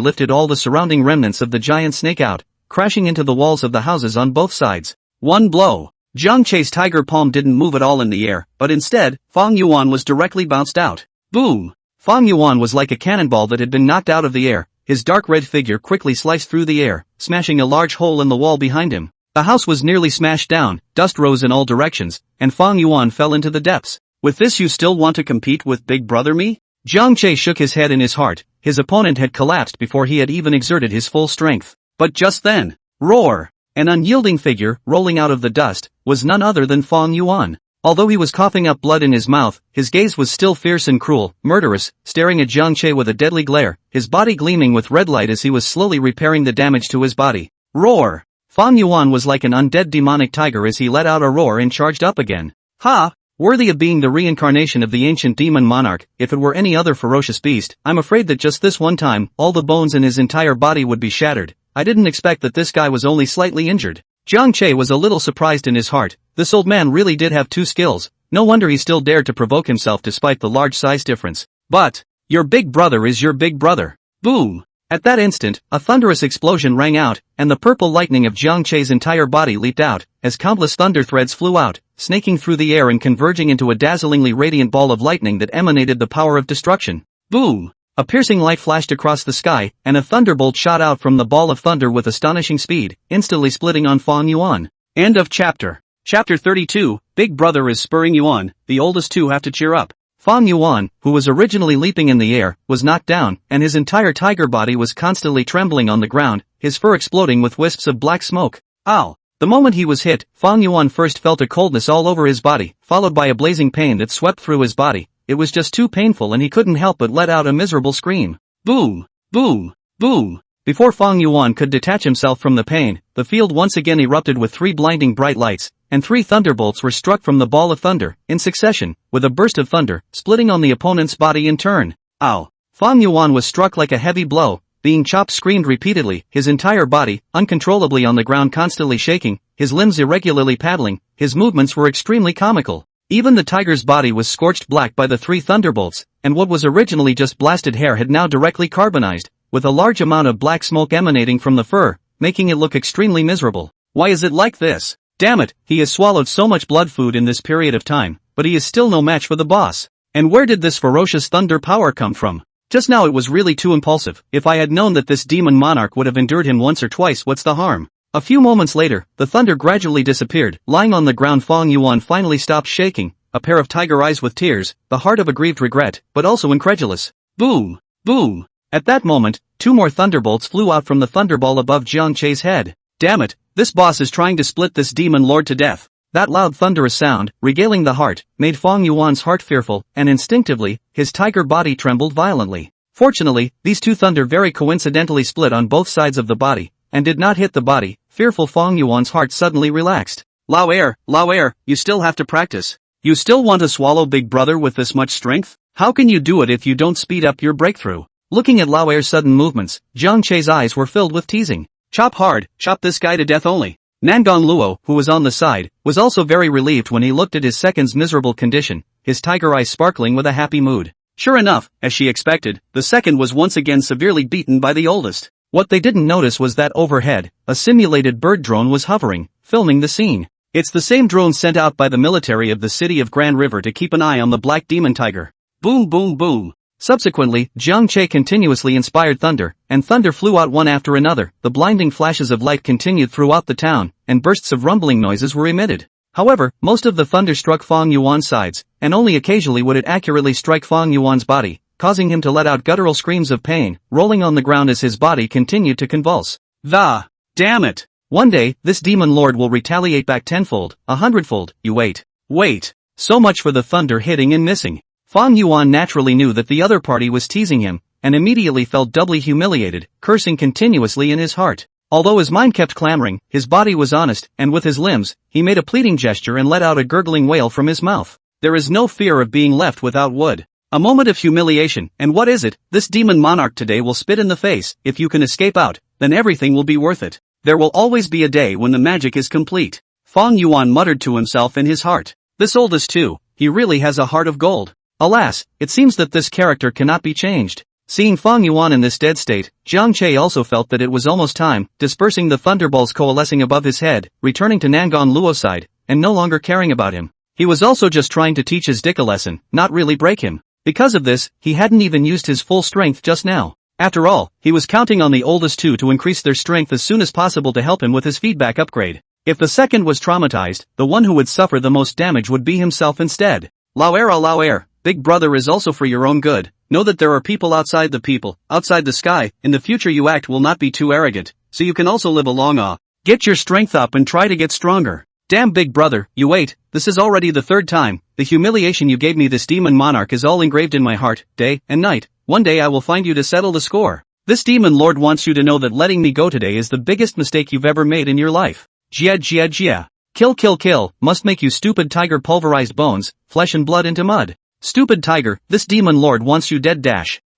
lifted all the surrounding remnants of the giant snake out, crashing into the walls of the houses on both sides. One blow. Jiang Che's tiger palm didn't move at all in the air, but instead, Fong Yuan was directly bounced out. Boom! Fong Yuan was like a cannonball that had been knocked out of the air. His dark red figure quickly sliced through the air, smashing a large hole in the wall behind him. The house was nearly smashed down, dust rose in all directions, and Fong Yuan fell into the depths. With this, you still want to compete with Big Brother me? Jiang Che shook his head in his heart. His opponent had collapsed before he had even exerted his full strength. But just then, roar! An unyielding figure, rolling out of the dust, was none other than Fong Yuan. Although he was coughing up blood in his mouth, his gaze was still fierce and cruel, murderous, staring at Jiang Che with a deadly glare, his body gleaming with red light as he was slowly repairing the damage to his body. Roar! Fong Yuan was like an undead demonic tiger as he let out a roar and charged up again. Ha! Worthy of being the reincarnation of the ancient demon Monarch. If it were any other ferocious beast, I'm afraid that just this one time, all the bones in his entire body would be shattered. I didn't expect that this guy was only slightly injured. Jiang Che was a little surprised in his heart. This old man really did have 2 skills. No wonder he still dared to provoke himself despite the large size difference. But, your big brother is your big brother. Boom! At that instant, a thunderous explosion rang out, and the purple lightning of Jiang Che's entire body leaped out, as countless thunder threads flew out, snaking through the air and converging into a dazzlingly radiant ball of lightning that emanated the power of destruction. Boom! A piercing light flashed across the sky, and a thunderbolt shot out from the ball of thunder with astonishing speed, instantly splitting on Fong Yuan. End of chapter. Chapter 32, Big Brother is spurring you on, the oldest two have to cheer up. Fong Yuan, who was originally leaping in the air, was knocked down, and his entire tiger body was constantly trembling on the ground, his fur exploding with wisps of black smoke. Ow! The moment he was hit, Fong Yuan first felt a coldness all over his body, followed by a blazing pain that swept through his body. It was just too painful and he couldn't help but let out a miserable scream. Boom! Boom! Boom! Before Fong Yuan could detach himself from the pain, the field once again erupted with 3 blinding bright lights, and 3 thunderbolts were struck from the ball of thunder, in succession, with a burst of thunder, splitting on the opponent's body in turn. Ow! Fong Yuan was struck like a heavy blow, being chopped, screamed repeatedly, his entire body, uncontrollably on the ground, constantly shaking, his limbs irregularly paddling, his movements were extremely comical. Even the tiger's body was scorched black by the 3 thunderbolts, and what was originally just blasted hair had now directly carbonized, with a large amount of black smoke emanating from the fur, making it look extremely miserable. Why is it like this? Damn it, he has swallowed so much blood food in this period of time, but he is still no match for the boss. And where did this ferocious thunder power come from? Just now it was really too impulsive. If I had known that this demon monarch would have endured him once or twice, what's the harm? A few moments later, the thunder gradually disappeared. Lying on the ground, Fong Yuan finally stopped shaking, a pair of tiger eyes with tears, the heart of aggrieved regret, but also incredulous. Boom! Boom! At that moment, 2 more thunderbolts flew out from the thunderball above Jiang Chei's head. Damn it, this boss is trying to split this demon lord to death. That loud thunderous sound, regaling the heart, made Fong Yuan's heart fearful, and instinctively, his tiger body trembled violently. Fortunately, these 2 thunder very coincidentally split on both sides of the body, and did not hit the body. Fearful Fong Yuan's heart suddenly relaxed. Lao air, you still have to practice. You still want to swallow Big Brother with this much strength? How can you do it if you don't speed up your breakthrough? Looking at Lao air's sudden movements, Jiang Chei's eyes were filled with teasing. Chop hard, chop this guy to death only. Nangon Luo, who was on the side, was also very relieved when he looked at his second's miserable condition, his tiger eyes sparkling with a happy mood. Sure enough, as she expected, the second was once again severely beaten by the oldest. What they didn't notice was that overhead, a simulated bird drone was hovering, filming the scene. It's the same drone sent out by the military of the city of Grand River to keep an eye on the black demon tiger. Boom boom boom. Subsequently, Jiang Chei continuously inspired thunder, and thunder flew out one after another. The blinding flashes of light continued throughout the town, and bursts of rumbling noises were emitted. However, most of the thunder struck Fong Yuan's sides, and only occasionally would it accurately strike Fong Yuan's body, causing him to let out guttural screams of pain, rolling on the ground as his body continued to convulse. Damn it! One day, this demon lord will retaliate back tenfold, 100-fold. You wait. Wait. So much for the thunder hitting and missing. Fong Yuan naturally knew that the other party was teasing him, and immediately felt doubly humiliated, cursing continuously in his heart. Although his mind kept clamoring, his body was honest, and with his limbs, he made a pleading gesture and let out a gurgling wail from his mouth. There is no fear of being left without wood. A moment of humiliation, and what is it? This demon monarch today will spit in the face. If you can escape out, then everything will be worth it. There will always be a day when the magic is complete. Fong Yuan muttered to himself in his heart. This oldest too, he really has a heart of gold. Alas, it seems that this character cannot be changed. Seeing Fong Yuan in this dead state, Jiang Chei also felt that it was almost time, dispersing the thunderballs coalescing above his head, returning to Nangon Luo's side, and no longer caring about him. He was also just trying to teach his dick a lesson, not really break him. Because of this, he hadn't even used his full strength just now. After all, he was counting on the oldest two to increase their strength as soon as possible to help him with his feedback upgrade. If the second was traumatized, the one who would suffer the most damage would be himself instead. Lao air, Big Brother is also for your own good. Know that there are people, outside the sky. In the future you act will not be too arrogant, so you can also live a long Get your strength up and try to get stronger. Damn Big Brother, you wait, this is already the 3rd time. The humiliation you gave me, this demon monarch, is all engraved in my heart, day and night. One day I will find you to settle the score. This demon lord wants you to know that letting me go today is the biggest mistake you've ever made in your life. Jia. Kill. Must make you stupid tiger, pulverized bones, flesh and blood into mud. Stupid tiger, this demon lord wants you dead.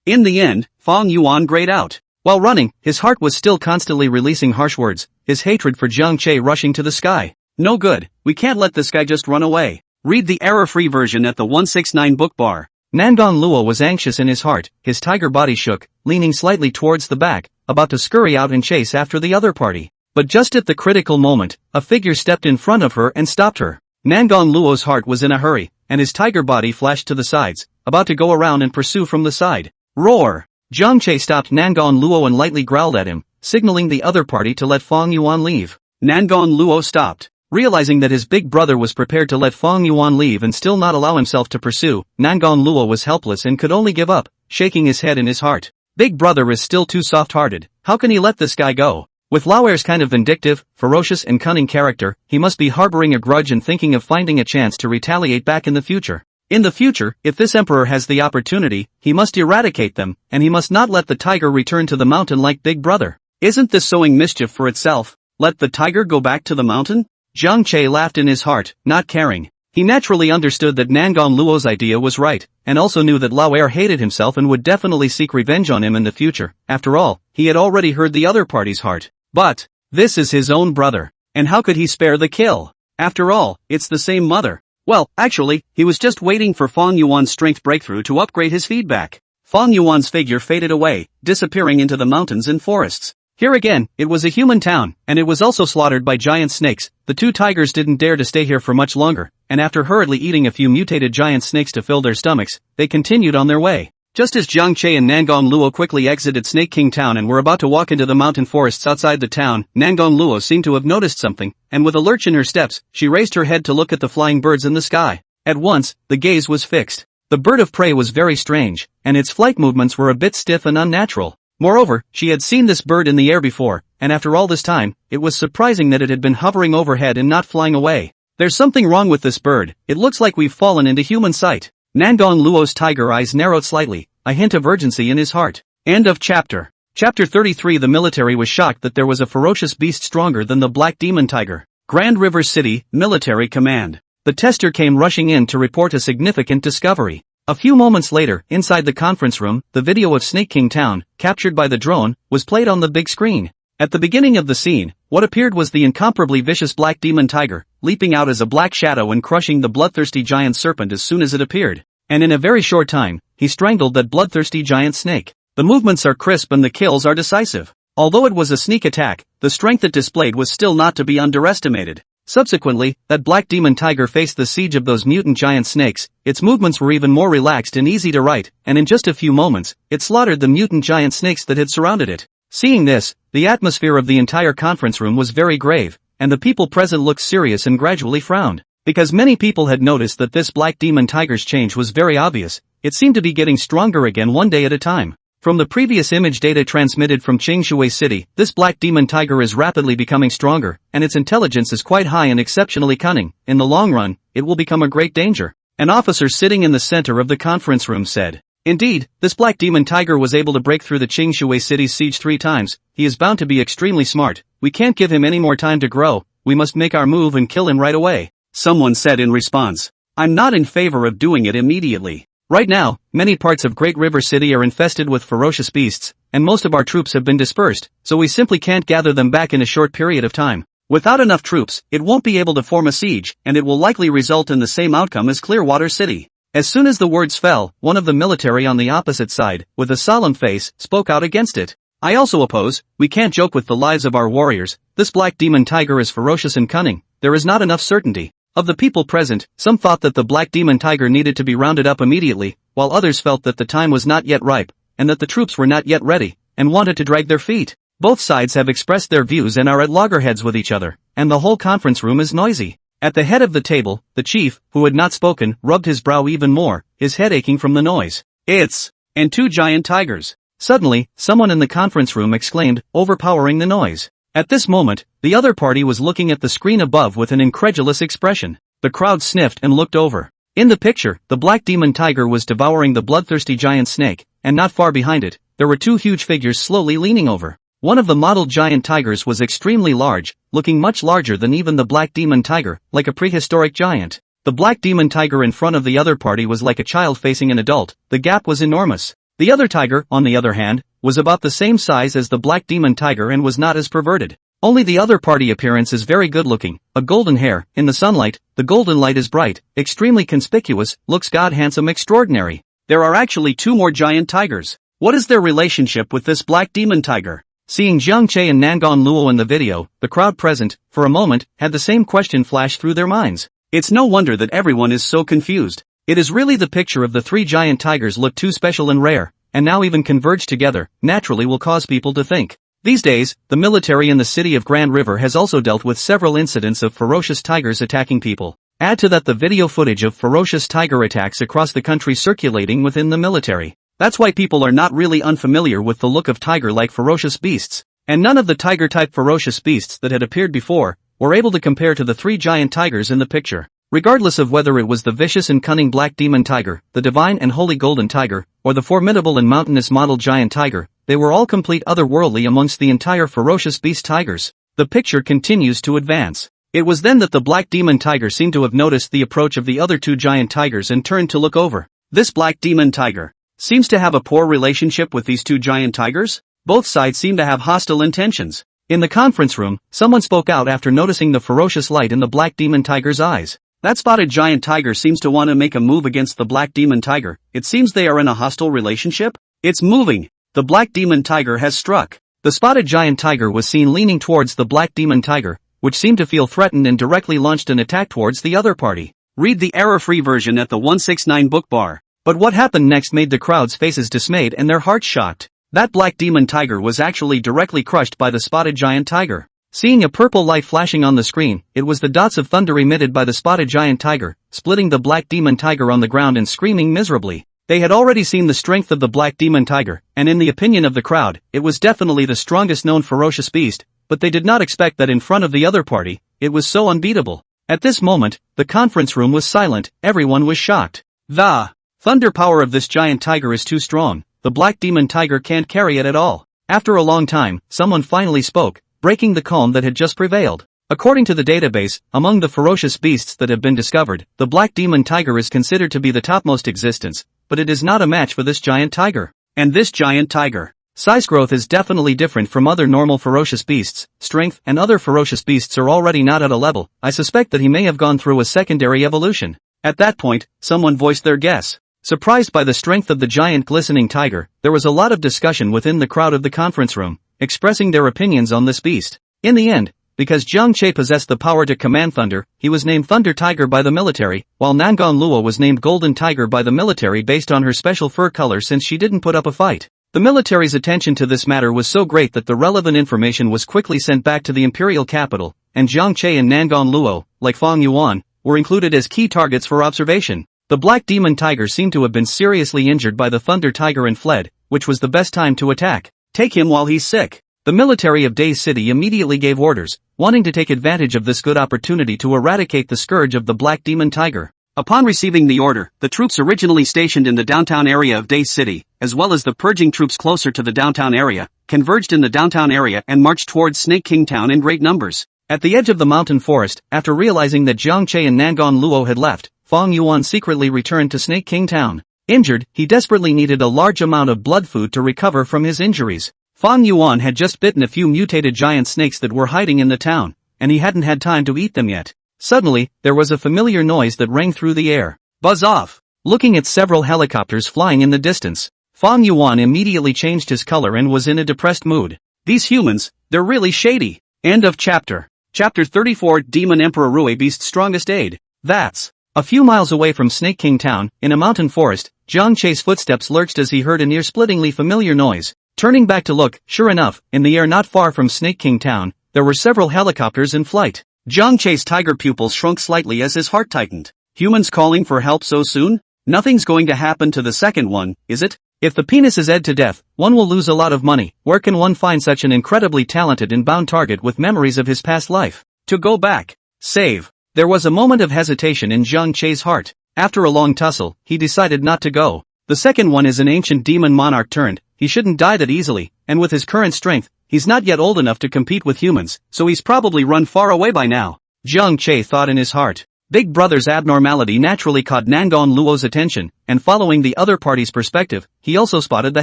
In the end, Fong Yuan grayed out. While running, his heart was still constantly releasing harsh words, his hatred for Jiang Chei rushing to the sky. No good, we can't let this guy just run away. Read the error-free version at the 169 book bar. Nangon Luo was anxious in his heart, his tiger body shook, leaning slightly towards the back, about to scurry out and chase after the other party. But just at the critical moment, a figure stepped in front of her and stopped her. Nangon Luo's heart was in a hurry, and his tiger body flashed to the sides, about to go around and pursue from the side. Roar! Jiang Chei stopped Nangon Luo and lightly growled at him, signaling the other party to let Fong Yuan leave. Nangon Luo stopped. Realizing that his big brother was prepared to let Fong Yuan leave and still not allow himself to pursue, Nangon Luo was helpless and could only give up, shaking his head in his heart. Big brother is still too soft-hearted, how can he let this guy go? With Lao Air's kind of vindictive, ferocious and cunning character, he must be harboring a grudge and thinking of finding a chance to retaliate back in the future. In the future, if this emperor has the opportunity, he must eradicate them, and he must not let the tiger return to the mountain like Big Brother. Isn't this sowing mischief for itself? Let the tiger go back to the mountain? Jiang Che laughed in his heart, not caring. He naturally understood that Nangon Luo's idea was right, and also knew that Lao Er hated himself and would definitely seek revenge on him in the future. After all, he had already heard the other party's heart. But this is his own brother, and how could he spare the kill? After all, it's the same mother. Well, actually, he was just waiting for Fong Yuan's strength breakthrough to upgrade his feedback. Fong Yuan's figure faded away, disappearing into the mountains and forests. Here again, it was a human town, and it was also slaughtered by giant snakes. The two tigers didn't dare to stay here for much longer, and after hurriedly eating a few mutated giant snakes to fill their stomachs, they continued on their way. Just as Jiang Che and Nangon Luo quickly exited Snake King Town and were about to walk into the mountain forests outside the town, Nangon Luo seemed to have noticed something, and with a lurch in her steps, she raised her head to look at the flying birds in the sky. At once, the gaze was fixed. The bird of prey was very strange, and its flight movements were a bit stiff and unnatural. Moreover, she had seen this bird in the air before, and after all this time, it was surprising that it had been hovering overhead and not flying away. There's something wrong with this bird, it looks like we've fallen into human sight. Nangon Luo's tiger eyes narrowed slightly, a hint of urgency in his heart. End of chapter. Chapter 33. The military was shocked that there was a ferocious beast stronger than the black demon tiger. Grand River City, Military Command. The tester came rushing in to report a significant discovery. A few moments later, inside the conference room, the video of Snake King Town, captured by the drone, was played on the big screen. At the beginning of the scene, what appeared was the incomparably vicious black demon tiger, leaping out as a black shadow and crushing the bloodthirsty giant serpent as soon as it appeared. And in a very short time, he strangled that bloodthirsty giant snake. The movements are crisp and the kills are decisive. Although it was a sneak attack, the strength it displayed was still not to be underestimated. Subsequently, that black demon tiger faced the siege of those mutant giant snakes. Its movements were even more relaxed and easy to write, and in just a few moments, it slaughtered the mutant giant snakes that had surrounded it. Seeing this, the atmosphere of the entire conference room was very grave, and the people present looked serious and gradually frowned. Because many people had noticed that this black demon tiger's change was very obvious, it seemed to be getting stronger again one day at a time. From the previous image data transmitted from Qingshui City, this black demon tiger is rapidly becoming stronger, and its intelligence is quite high and exceptionally cunning. In the long run, it will become a great danger. An officer sitting in the center of the conference room said. Indeed, this black demon tiger was able to break through the Qingshui City's siege 3 times. He is bound to be extremely smart. We can't give him any more time to grow. We must make our move and kill him right away. Someone said in response. I'm not in favor of doing it immediately. Right now, many parts of Great River City are infested with ferocious beasts, and most of our troops have been dispersed, so we simply can't gather them back in a short period of time. Without enough troops, it won't be able to form a siege, and it will likely result in the same outcome as Clearwater City. As soon as the words fell, one of the military on the opposite side, with a solemn face, spoke out against it. I also oppose. We can't joke with the lives of our warriors. This black demon tiger is ferocious and cunning. There is not enough certainty. Of the people present, some thought that the black demon tiger needed to be rounded up immediately, while others felt that the time was not yet ripe, and that the troops were not yet ready, and wanted to drag their feet. Both sides have expressed their views and are at loggerheads with each other, and the whole conference room is noisy. At the head of the table, the chief, who had not spoken, rubbed his brow even more, his head aching from the noise. And 2 giant tigers. Suddenly, someone in the conference room exclaimed, overpowering the noise. At this moment, the other party was looking at the screen above with an incredulous expression. The crowd sniffed and looked over. In the picture, the black demon tiger was devouring the bloodthirsty giant snake, and not far behind it, there were 2 huge figures slowly leaning over. One of the modeled giant tigers was extremely large, looking much larger than even the black demon tiger, like a prehistoric giant. The black demon tiger in front of the other party was like a child facing an adult. The gap was enormous. The other tiger, on the other hand, was about the same size as the black demon tiger and was not as perverted. Only the other party appearance is very good looking, a golden hair, in the sunlight, the golden light is bright, extremely conspicuous, looks god handsome extraordinary. There are actually 2 more giant tigers. What is their relationship with this black demon tiger? Seeing Jiang Che and Nangon Luo in the video, the crowd present, for a moment, had the same question flash through their minds. It's no wonder that everyone is so confused. It is really the picture of the 3 giant tigers look too special and rare, and now even converged together, naturally will cause people to think. These days, the military in the city of Grand River has also dealt with several incidents of ferocious tigers attacking people. Add to that the video footage of ferocious tiger attacks across the country circulating within the military. That's why people are not really unfamiliar with the look of tiger-like ferocious beasts, and none of the tiger-type ferocious beasts that had appeared before were able to compare to the 3 giant tigers in the picture. Regardless of whether it was the vicious and cunning black demon tiger, the divine and holy golden tiger, or the formidable and mountainous mottled giant tiger, they were all complete otherworldly amongst the entire ferocious beast tigers. The picture continues to advance. It was then that the black demon tiger seemed to have noticed the approach of the other two giant tigers and turned to look over. This black demon tiger seems to have a poor relationship with these two giant tigers. Both sides seem to have hostile intentions. In the conference room, someone spoke out after noticing the ferocious light in the black demon tiger's eyes. That spotted giant tiger seems to want to make a move against the black demon tiger. It seems they are in a hostile relationship. It's moving. The black demon tiger has struck. The spotted giant tiger was seen leaning towards the black demon tiger, which seemed to feel threatened and directly launched an attack towards the other party. Read the error-free version at the 169 book bar. But what happened next made the crowd's faces dismayed and their hearts shocked. That black demon tiger was actually directly crushed by the spotted giant tiger. Seeing a purple light flashing on the screen, it was the dots of thunder emitted by the spotted giant tiger, splitting the black demon tiger on the ground and screaming miserably. They had already seen the strength of the black demon tiger, and in the opinion of the crowd, it was definitely the strongest known ferocious beast, but they did not expect that in front of the other party, it was so unbeatable. At this moment, the conference room was silent, everyone was shocked. The thunder power of this giant tiger is too strong, the black demon tiger can't carry it at all. After a long time, someone finally spoke, breaking the calm that had just prevailed. According to the database, among the ferocious beasts that have been discovered, the black demon tiger is considered to be the topmost existence, but it is not a match for this giant tiger. And this giant tiger size growth is definitely different from other normal ferocious beasts. Strength and other ferocious beasts are already not at a level. I suspect that he may have gone through a secondary evolution. At that point, someone voiced their guess. Surprised by the strength of the giant glistening tiger, there was a lot of discussion within the crowd of the conference room, expressing their opinions on this beast. In the end, because Jiang Che possessed the power to command thunder, he was named Thunder Tiger by the military, while Nangon Luo was named Golden Tiger by the military based on her special fur color since she didn't put up a fight. The military's attention to this matter was so great that the relevant information was quickly sent back to the imperial capital, and Jiang Che and Nangon Luo, like Fong Yuan, were included as key targets for observation. The black demon tiger seemed to have been seriously injured by the Thunder Tiger and fled, which was the best time to attack. Take him while he's sick. The military of Day City immediately gave orders, wanting to take advantage of this good opportunity to eradicate the scourge of the black demon tiger. Upon receiving the order, the troops originally stationed in the downtown area of Day City, as well as the purging troops closer to the downtown area, converged in the downtown area and marched towards Snake King Town in great numbers. At the edge of the mountain forest, after realizing that Jiang Che and Nangon Luo had left, Fong Yuan secretly returned to Snake King Town. Injured, he desperately needed a large amount of blood food to recover from his injuries. Fong Yuan had just bitten a few mutated giant snakes that were hiding in the town, and he hadn't had time to eat them yet. Suddenly, there was a familiar noise that rang through the air. Buzz off! Looking at several helicopters flying in the distance, Fong Yuan immediately changed his color and was in a depressed mood. These humans, they're really shady. End of chapter. Chapter 34 Demon Emperor Rui Beast's Strongest Aid. That's a few miles away from Snake King Town, in a mountain forest, Jiang Che's footsteps lurched as he heard an ear-splittingly familiar noise. Turning back to look, sure enough, in the air not far from Snake King Town, there were several helicopters in flight. Jiang Che's tiger pupils shrunk slightly as his heart tightened. Humans calling for help so soon? Nothing's going to happen to the second one, is it? If the penis is ed to death, one will lose a lot of money. Where can one find such an incredibly talented and bound target with memories of his past life? To go back. Save. There was a moment of hesitation in Jiang Che's heart. After a long tussle, he decided not to go. The second one is an ancient demon monarch turned. He shouldn't die that easily, and with his current strength, he's not yet old enough to compete with humans, so he's probably run far away by now. Jiang Che thought in his heart. Big Brother's abnormality naturally caught Nangon Luo's attention, and following the other party's perspective, he also spotted the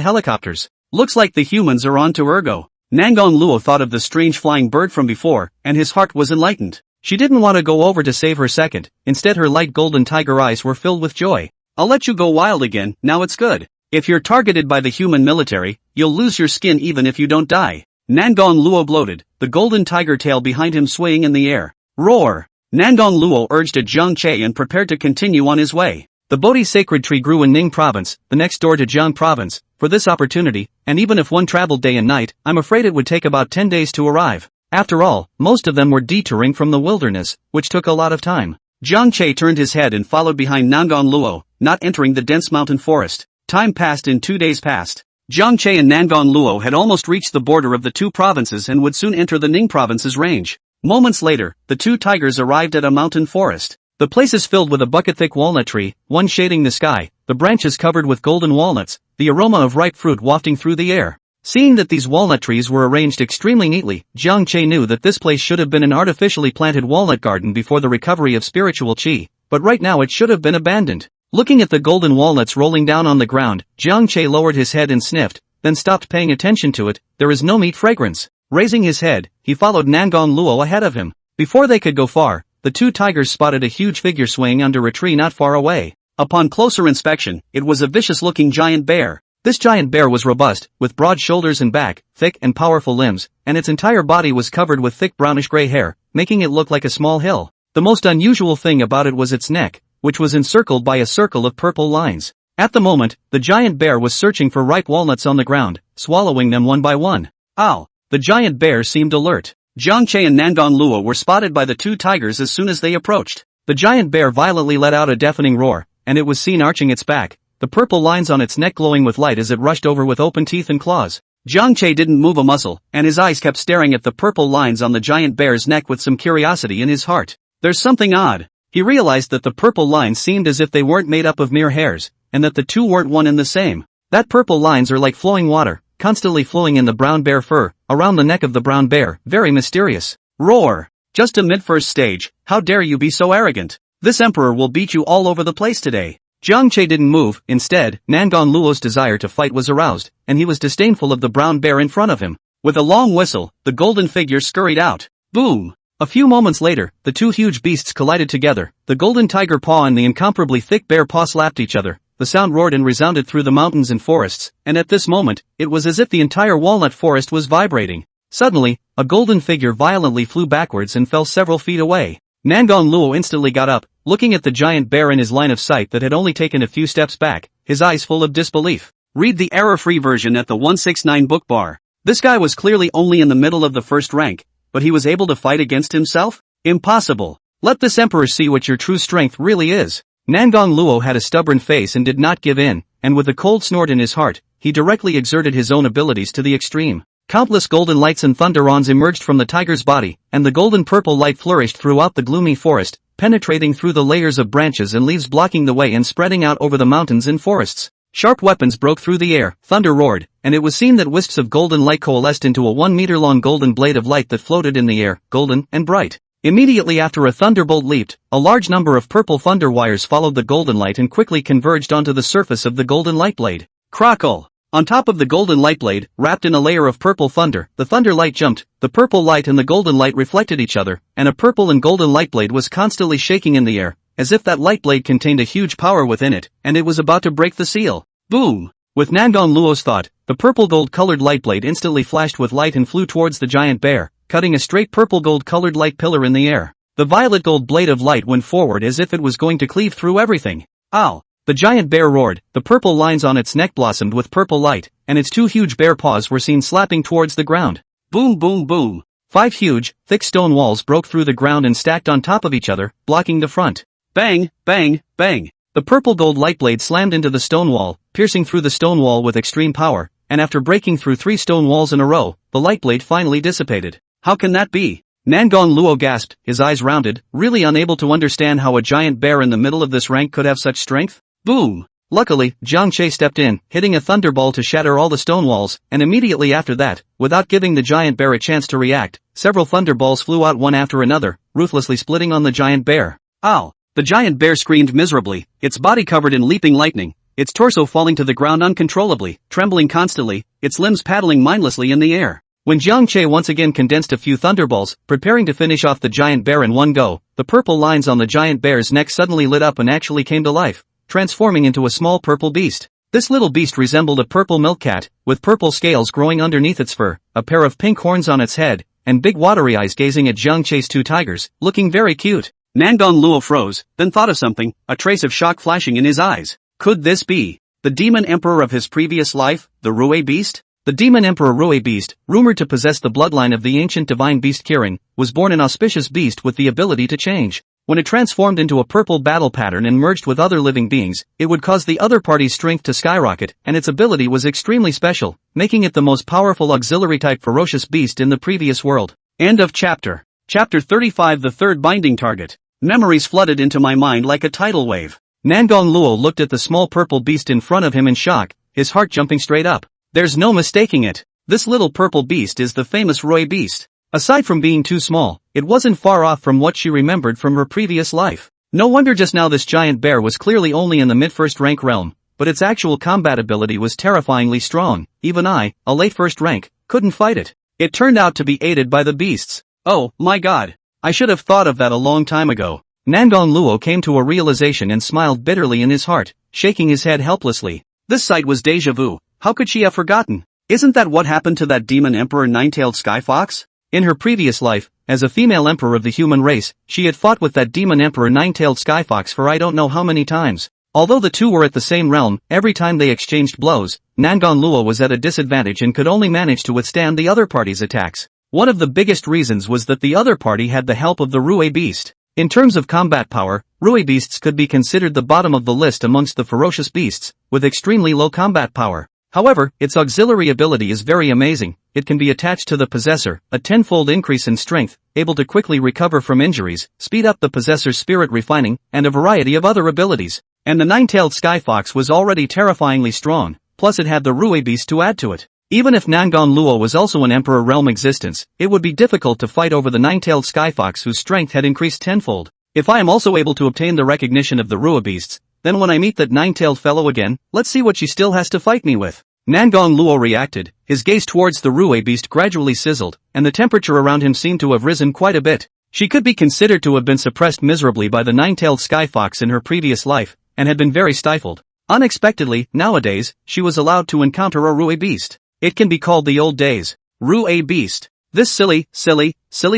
helicopters. Looks like the humans are on to Ergo. Nangon Luo thought of the strange flying bird from before, and his heart was enlightened. She didn't want to go over to save her second, instead her light golden tiger eyes were filled with joy. I'll let you go wild again, now it's good. If you're targeted by the human military, you'll lose your skin even if you don't die. Nangon Luo bloated, the golden tiger tail behind him swaying in the air. Roar! Nangon Luo urged at Jiang Che and prepared to continue on his way. The Bodhi sacred tree grew in Ning province, the next door to Jiang province, for this opportunity, and even if one traveled day and night, I'm afraid it would take about 10 days to arrive. After all, most of them were detouring from the wilderness, which took a lot of time. Jiang Che turned his head and followed behind Nangon Luo, not entering the dense mountain forest. Time passed and 2 days passed. Jiang Che and Nangon Luo had almost reached the border of the two provinces and would soon enter the Ning province's range. Moments later, the two tigers arrived at a mountain forest. The place is filled with a bucket-thick walnut tree, one shading the sky, the branches covered with golden walnuts, the aroma of ripe fruit wafting through the air. Seeing that these walnut trees were arranged extremely neatly, Jiang Che knew that this place should have been an artificially planted walnut garden before the recovery of spiritual qi, but right now it should have been abandoned. Looking at the golden walnuts rolling down on the ground, Jiang Che lowered his head and sniffed, then stopped paying attention to it. There is no meat fragrance. Raising his head, he followed Nangong Luo ahead of him. Before they could go far, the two tigers spotted a huge figure swaying under a tree not far away. Upon closer inspection, it was a vicious-looking giant bear. This giant bear was robust, with broad shoulders and back, thick and powerful limbs, and its entire body was covered with thick brownish-gray hair, making it look like a small hill. The most unusual thing about it was its neck, which was encircled by a circle of purple lines. At the moment, the giant bear was searching for ripe walnuts on the ground, swallowing them one by one. Ow! The giant bear seemed alert. Jiang Che and Nangong Luo were spotted by the two tigers as soon as they approached. The giant bear violently let out a deafening roar, and it was seen arching its back, the purple lines on its neck glowing with light as it rushed over with open teeth and claws. Jiang Che didn't move a muscle, and his eyes kept staring at the purple lines on the giant bear's neck with some curiosity in his heart. There's something odd. He realized that the purple lines seemed as if they weren't made up of mere hairs, and that the two weren't one and the same. That purple lines are like flowing water, constantly flowing in the brown bear fur, around the neck of the brown bear, very mysterious. Roar! Just a mid-first stage, how dare you be so arrogant? This emperor will beat you all over the place today. Jiang Che didn't move. Instead, Nangong Luo's desire to fight was aroused, and he was disdainful of the brown bear in front of him. With a long whistle, the golden figure scurried out. Boom! A few moments later, the two huge beasts collided together. The golden tiger paw and the incomparably thick bear paw slapped each other. The sound roared and resounded through the mountains and forests, and at this moment, it was as if the entire walnut forest was vibrating. Suddenly, a golden figure violently flew backwards and fell several feet away. Nangong Luo instantly got up, looking at the giant bear in his line of sight that had only taken a few steps back, his eyes full of disbelief. Read the error-free version at the 169 book bar. This guy was clearly only in the middle of the first rank, but he was able to fight against himself? Impossible. Let this emperor see what your true strength really is. Nangong Luo had a stubborn face and did not give in, and with a cold snort in his heart, he directly exerted his own abilities to the extreme. Countless golden lights and thunderons emerged from the tiger's body, and the golden-purple light flourished throughout the gloomy forest, penetrating through the layers of branches and leaves blocking the way and spreading out over the mountains and forests. Sharp weapons broke through the air, thunder roared, and it was seen that wisps of golden light coalesced into a 1-meter-long golden blade of light that floated in the air, golden and bright. Immediately after a thunderbolt leaped, a large number of purple thunder wires followed the golden light and quickly converged onto the surface of the golden light blade. Crackle! On top of the golden light blade, wrapped in a layer of purple thunder, the thunder light jumped, the purple light and the golden light reflected each other, and a purple and golden light blade was constantly shaking in the air, as if that light blade contained a huge power within it, and it was about to break the seal. Boom! With Nangong Luo's thought, the purple gold-colored light blade instantly flashed with light and flew towards the giant bear, cutting a straight purple gold-colored light pillar in the air. The violet gold blade of light went forward as if it was going to cleave through everything. Ow! The giant bear roared, the purple lines on its neck blossomed with purple light, and its two huge bear paws were seen slapping towards the ground. Boom boom boom! 5 huge, thick stone walls broke through the ground and stacked on top of each other, blocking the front. Bang, bang, bang! The purple gold light blade slammed into the stone wall, piercing through the stone wall with extreme power, and after breaking through 3 stone walls in a row, the light blade finally dissipated. How can that be? Nangong Luo gasped, his eyes rounded, really unable to understand how a giant bear in the middle of this rank could have such strength. Boom! Luckily, Jiang Che stepped in, hitting a thunderball to shatter all the stone walls, and immediately after that, without giving the giant bear a chance to react, several thunderballs flew out one after another, ruthlessly splitting on the giant bear. Ow! The giant bear screamed miserably, its body covered in leaping lightning, its torso falling to the ground uncontrollably, trembling constantly, its limbs paddling mindlessly in the air. When Jiang Che once again condensed a few thunderballs, preparing to finish off the giant bear in one go, the purple lines on the giant bear's neck suddenly lit up and actually came to life, transforming into a small purple beast. This little beast resembled a purple milk cat, with purple scales growing underneath its fur, a pair of pink horns on its head, and big watery eyes gazing at Jiang Che's 2 tigers, looking very cute. Nangong Luo froze, then thought of something, a trace of shock flashing in his eyes. Could this be the demon emperor of his previous life, the Rue beast? The demon emperor Rue beast, rumored to possess the bloodline of the ancient divine beast Kirin, was born an auspicious beast with the ability to change. When it transformed into a purple battle pattern and merged with other living beings, it would cause the other party's strength to skyrocket, and its ability was extremely special, making it the most powerful auxiliary-type ferocious beast in the previous world. End of chapter. Chapter 35 The Third Binding Target. Memories flooded into my mind like a tidal wave. Nangong Luo looked at the small purple beast in front of him in shock, his heart jumping straight up. There's no mistaking it. This little purple beast is the famous Rui beast. Aside from being too small, it wasn't far off from what she remembered from her previous life. No wonder just now this giant bear was clearly only in the mid-first rank realm, but its actual combat ability was terrifyingly strong. Even I, a late first rank, couldn't fight it. It turned out to be aided by the beasts. Oh, my god. I should have thought of that a long time ago. Nangong Luo came to a realization and smiled bitterly in his heart, shaking his head helplessly. This sight was deja vu. How could she have forgotten? Isn't that what happened to that demon emperor Nine-Tailed Sky Fox? In her previous life, as a female emperor of the human race, she had fought with that demon emperor Nine-Tailed Sky Fox for I don't know how many times. Although the two were at the same realm, every time they exchanged blows, Nangong Luo was at a disadvantage and could only manage to withstand the other party's attacks. One of the biggest reasons was that the other party had the help of the Rui beast. In terms of combat power, Rui beasts could be considered the bottom of the list amongst the ferocious beasts, with extremely low combat power. However, its auxiliary ability is very amazing. It can be attached to the possessor, a tenfold increase in strength, able to quickly recover from injuries, speed up the possessor's spirit refining, and a variety of other abilities. And the Nine-Tailed Sky Fox was already terrifyingly strong, plus it had the Rui beast to add to it. Even if Nangong Luo was also an Emperor realm existence, it would be difficult to fight over the Nine-Tailed Sky Fox whose strength had increased tenfold. If I am also able to obtain the recognition of the Rui beasts, then when I meet that nine-tailed fellow again, let's see what she still has to fight me with. Nangong Luo reacted, his gaze towards the Rui beast gradually sizzled, and the temperature around him seemed to have risen quite a bit. She could be considered to have been suppressed miserably by the Nine-Tailed Sky Fox in her previous life, and had been very stifled. Unexpectedly, nowadays, she was allowed to encounter a Rui beast. It can be called the old days. Rui beast. This silly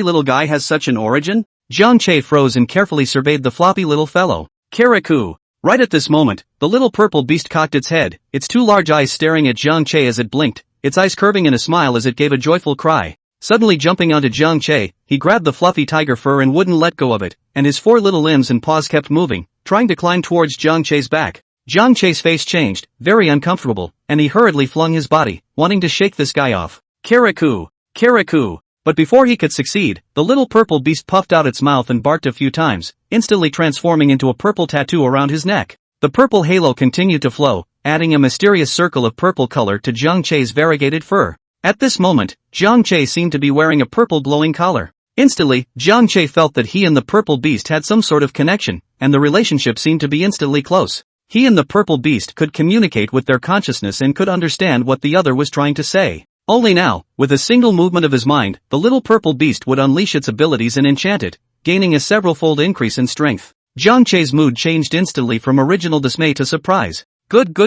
little guy has such an origin? Jiang Che froze and carefully surveyed the floppy little fellow. Kirikou. Right at this moment, the little purple beast cocked its head, its two large eyes staring at Jiang Che as it blinked, its eyes curving in a smile as it gave a joyful cry. Suddenly jumping onto Jiang Che, he grabbed the fluffy tiger fur and wouldn't let go of it, and his four little limbs and paws kept moving, trying to climb towards Jiang Che's back. Jiang Che's face changed, very uncomfortable, and he hurriedly flung his body, wanting to shake this guy off. Kirikou! Kirikou! But before he could succeed, the little purple beast puffed out its mouth and barked a few times, instantly transforming into a purple tattoo around his neck. The purple halo continued to flow, adding a mysterious circle of purple color to Jiang Che's variegated fur. At this moment, Jiang Che seemed to be wearing a purple glowing collar. Instantly, Jiang Che felt that he and the purple beast had some sort of connection, and the relationship seemed to be instantly close. He and the purple beast could communicate with their consciousness and could understand what the other was trying to say. Only now, with a single movement of his mind, the little purple beast would unleash its abilities and enchant it, gaining a several-fold increase in strength. Jiang Che's mood changed instantly from original dismay to surprise. Good.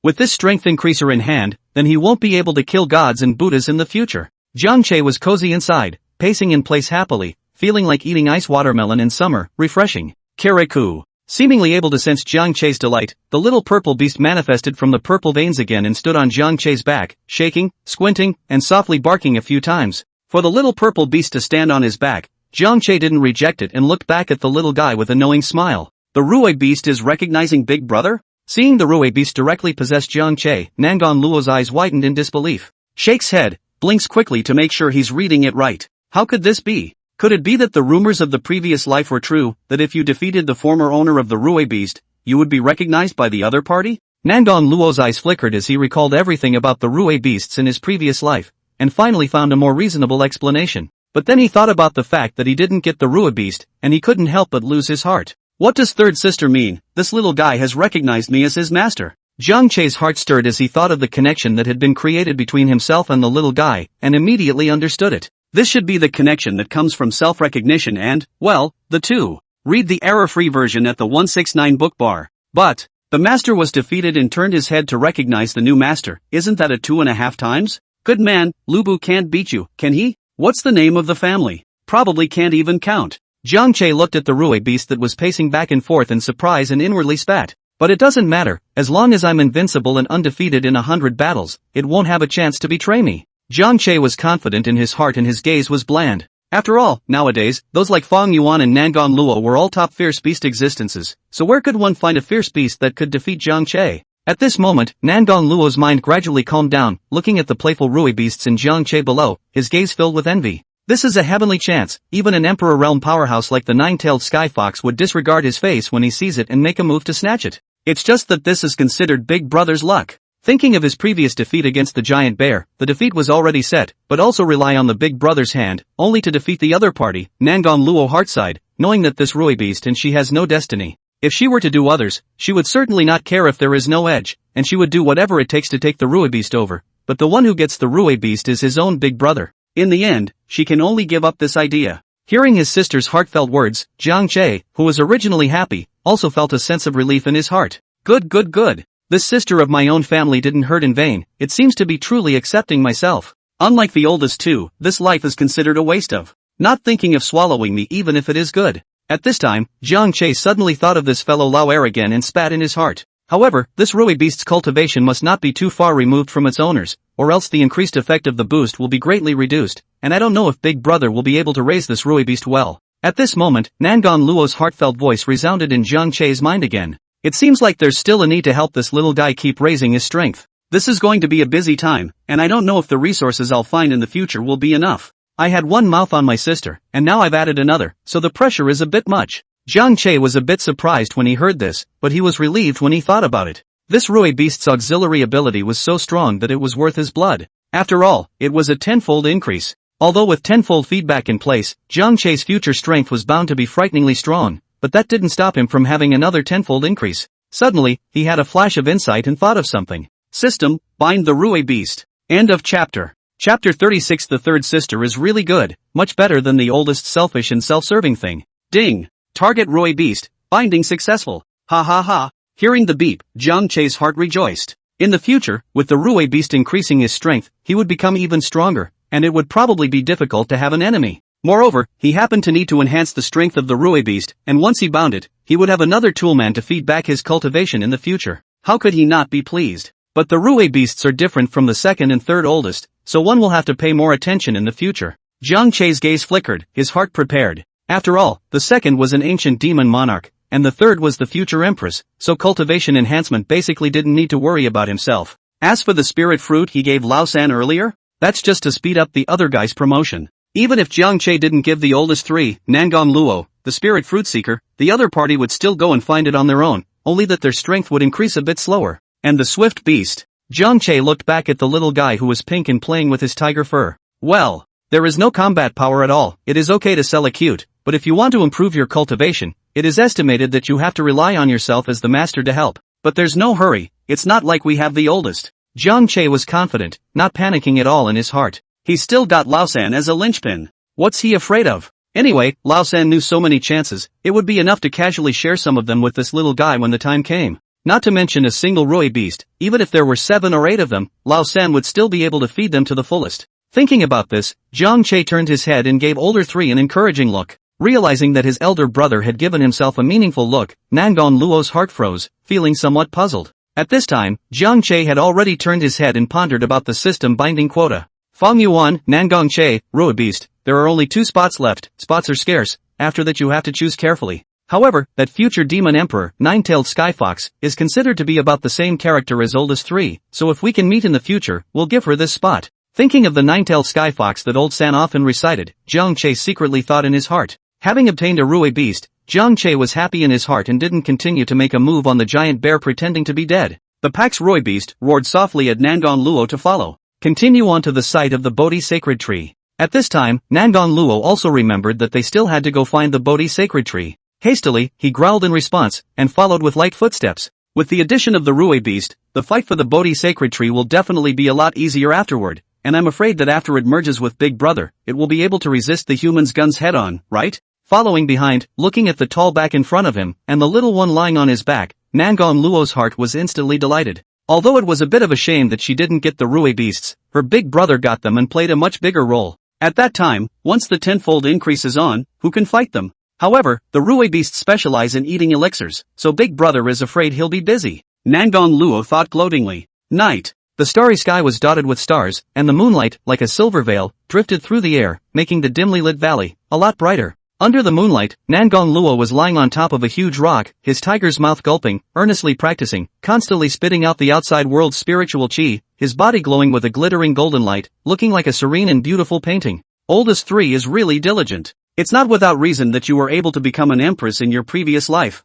With this strength increaser in hand, then he won't be able to kill gods and Buddhas in the future. Jiang Che was cozy inside, pacing in place happily, feeling like eating ice watermelon in summer, refreshing. Kirikou. Seemingly able to sense Jiang Che's delight, the little purple beast manifested from the purple veins again and stood on Jiang Che's back, shaking, squinting, and softly barking a few times. For the little purple beast to stand on his back, Jiang Che didn't reject it and looked back at the little guy with a knowing smile. The Rui beast is recognizing Big Brother? Seeing the Rui beast directly possess Jiang Che, Nangong Luo's eyes widened in disbelief. Shakes head, blinks quickly to make sure he's reading it right. How could this be? Could it be that the rumors of the previous life were true, that if you defeated the former owner of the Rui beast, you would be recognized by the other party? Nangong Luo's eyes flickered as he recalled everything about the Rui beasts in his previous life, and finally found a more reasonable explanation. But then he thought about the fact that he didn't get the Rui beast, and he couldn't help but lose his heart. What does third sister mean? This little guy has recognized me as his master. Jiang Che's heart stirred as he thought of the connection that had been created between himself and the little guy, and immediately understood it. This should be the connection that comes from self-recognition and, well, the two. Read the error-free version at the 169 book bar. But, the master was defeated and turned his head to recognize the new master. Isn't that a 2.5 times? Good man, Lubu can't beat you, can he? What's the name of the family? Probably can't even count. Jiang Che looked at the Rui beast that was pacing back and forth in surprise and inwardly spat. But it doesn't matter, as long as I'm invincible and undefeated in 100 battles, it won't have a chance to betray me. Jiang Che was confident in his heart and his gaze was bland. After all, nowadays, those like Fong Yuan and Nangong Luo were all top fierce beast existences, so where could one find a fierce beast that could defeat Jiang Che? At this moment, Nangong Luo's mind gradually calmed down, looking at the playful Rui beasts in Jiang Che below, his gaze filled with envy. This is a heavenly chance. Even an Emperor realm powerhouse like the nine-tailed sky fox would disregard his face when he sees it and make a move to snatch it. It's just that this is considered Big Brother's luck. Thinking of his previous defeat against the giant bear, the defeat was already set, but also rely on the Big Brother's hand, only to defeat the other party, Nangon Luo Heartside, knowing that this Rui beast and she has no destiny. If she were to do others, she would certainly not care if there is no edge, and she would do whatever it takes to take the Rui beast over, but the one who gets the Rui beast is his own Big Brother. In the end, she can only give up this idea. Hearing his sister's heartfelt words, Jiang Che, who was originally happy, also felt a sense of relief in his heart. Good. This sister of my own family didn't hurt in vain, it seems to be truly accepting myself. Unlike the oldest two, this life is considered a waste of. Not thinking of swallowing me even if it is good. At this time, Jiang Che suddenly thought of this fellow Lao Er again and spat in his heart. However, this Rui beast's cultivation must not be too far removed from its owners, or else the increased effect of the boost will be greatly reduced, and I don't know if Big Brother will be able to raise this Rui beast well. At this moment, Nangon Luo's heartfelt voice resounded in Jiang Che's mind again. It seems like there's still a need to help this little guy keep raising his strength. This is going to be a busy time, and I don't know if the resources I'll find in the future will be enough. I had one mouth on my sister, and now I've added another, so the pressure is a bit much. Jiang Che was a bit surprised when he heard this, but he was relieved when he thought about it. This Rui beast's auxiliary ability was so strong that it was worth his blood. After all, it was a tenfold increase. Although with tenfold feedback in place, Jiang Che's future strength was bound to be frighteningly strong, but that didn't stop him from having another tenfold increase. Suddenly, he had a flash of insight and thought of something. System, bind the Rui beast. End of chapter. Chapter 36. The third sister is really good, much better than the oldest selfish and self-serving thing. Ding! Target Rui beast, binding successful. Ha ha ha. Hearing the beep, Jiang Che's heart rejoiced. In the future, with the Rui beast increasing his strength, he would become even stronger, and it would probably be difficult to have an enemy. Moreover, he happened to need to enhance the strength of the Rui beast, and once he bound it, he would have another toolman to feed back his cultivation in the future. How could he not be pleased? But the Rui beasts are different from the second and third oldest, so one will have to pay more attention in the future. Jiang Che's gaze flickered, his heart prepared. After all, the second was an ancient demon monarch, and the third was the future empress, so cultivation enhancement basically didn't need to worry about himself. As for the spirit fruit he gave Lao San earlier, that's just to speed up the other guy's promotion. Even if Jiang Che didn't give the oldest three, Nangon Luo, the spirit fruit seeker, the other party would still go and find it on their own, only that their strength would increase a bit slower. And the swift beast. Jiang Che looked back at the little guy who was pink and playing with his tiger fur. Well, there is no combat power at all. It is okay to sell a cute, but if you want to improve your cultivation, it is estimated that you have to rely on yourself as the master to help. But there's no hurry, it's not like we have the oldest. Jiang Che was confident, not panicking at all in his heart. He's still got Lao San as a linchpin. What's he afraid of? Anyway, Lao San knew so many chances, it would be enough to casually share some of them with this little guy when the time came. Not to mention a single Rui beast, even if there were 7 or 8 of them, Lao San would still be able to feed them to the fullest. Thinking about this, Jiang Che turned his head and gave older 3 an encouraging look. Realizing that his elder brother had given himself a meaningful look, Nangon Luo's heart froze, feeling somewhat puzzled. At this time, Jiang Che had already turned his head and pondered about the system binding quota. Fong Yuan, Nangon Che, Rui beast, there are only 2 spots left, spots are scarce, after that you have to choose carefully. However, that future demon emperor, nine-tailed sky fox, is considered to be about the same character as oldest 3, so if we can meet in the future, we'll give her this spot. Thinking of the nine-tailed sky fox that old San often recited, Jiang Che secretly thought in his heart. Having obtained a Rui beast, Jiang Che was happy in his heart and didn't continue to make a move on the giant bear pretending to be dead. The pack's Rui beast roared softly at Nangon Luo to follow. Continue on to the site of the Bodhi sacred tree. At this time, Nangon Luo also remembered that they still had to go find the Bodhi sacred tree. Hastily, he growled in response, and followed with light footsteps. With the addition of the Rui beast, the fight for the Bodhi sacred tree will definitely be a lot easier afterward, and I'm afraid that after it merges with Big Brother, it will be able to resist the human's guns head-on, right? Following behind, looking at the tall back in front of him, and the little one lying on his back, Nangon Luo's heart was instantly delighted. Although it was a bit of a shame that she didn't get the Rui beasts, her big brother got them and played a much bigger role. At that time, once the tenfold increase is on, who can fight them? However, the Rui beasts specialize in eating elixirs, so Big Brother is afraid he'll be busy. Nangon Luo thought gloatingly. Night. The starry sky was dotted with stars, and the moonlight, like a silver veil, drifted through the air, making the dimly lit valley a lot brighter. Under the moonlight, Nangon Luo was lying on top of a huge rock, his tiger's mouth gulping, earnestly practicing, constantly spitting out the outside world's spiritual chi, his body glowing with a glittering golden light, looking like a serene and beautiful painting. Oldest 3 is really diligent. It's not without reason that you were able to become an empress in your previous life.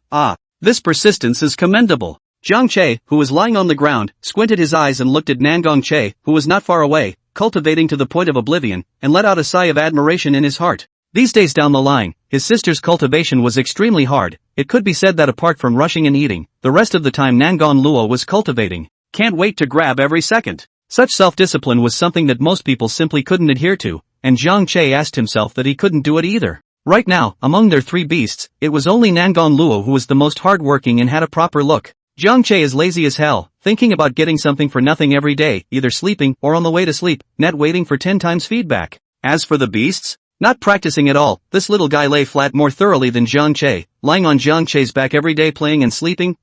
This persistence is commendable. Jiang Che, who was lying on the ground, squinted his eyes and looked at Nangong Che, who was not far away, cultivating to the point of oblivion, and let out a sigh of admiration in his heart. These days down the line, his sister's cultivation was extremely hard. It could be said that apart from rushing and eating, the rest of the time Nangon Luo was cultivating. Can't wait to grab every second. Such self-discipline was something that most people simply couldn't adhere to, and Jiang Che asked himself that he couldn't do it either. Right now, among their 3 beasts, it was only Nangon Luo who was the most hard-working and had a proper look. Jiang Che is lazy as hell, thinking about getting something for nothing every day, either sleeping or on the way to sleep, net waiting for 10 times feedback. As for the beasts, not practicing at all, this little guy lay flat more thoroughly than Jiang Che, lying on Jiang Che's back every day playing and sleeping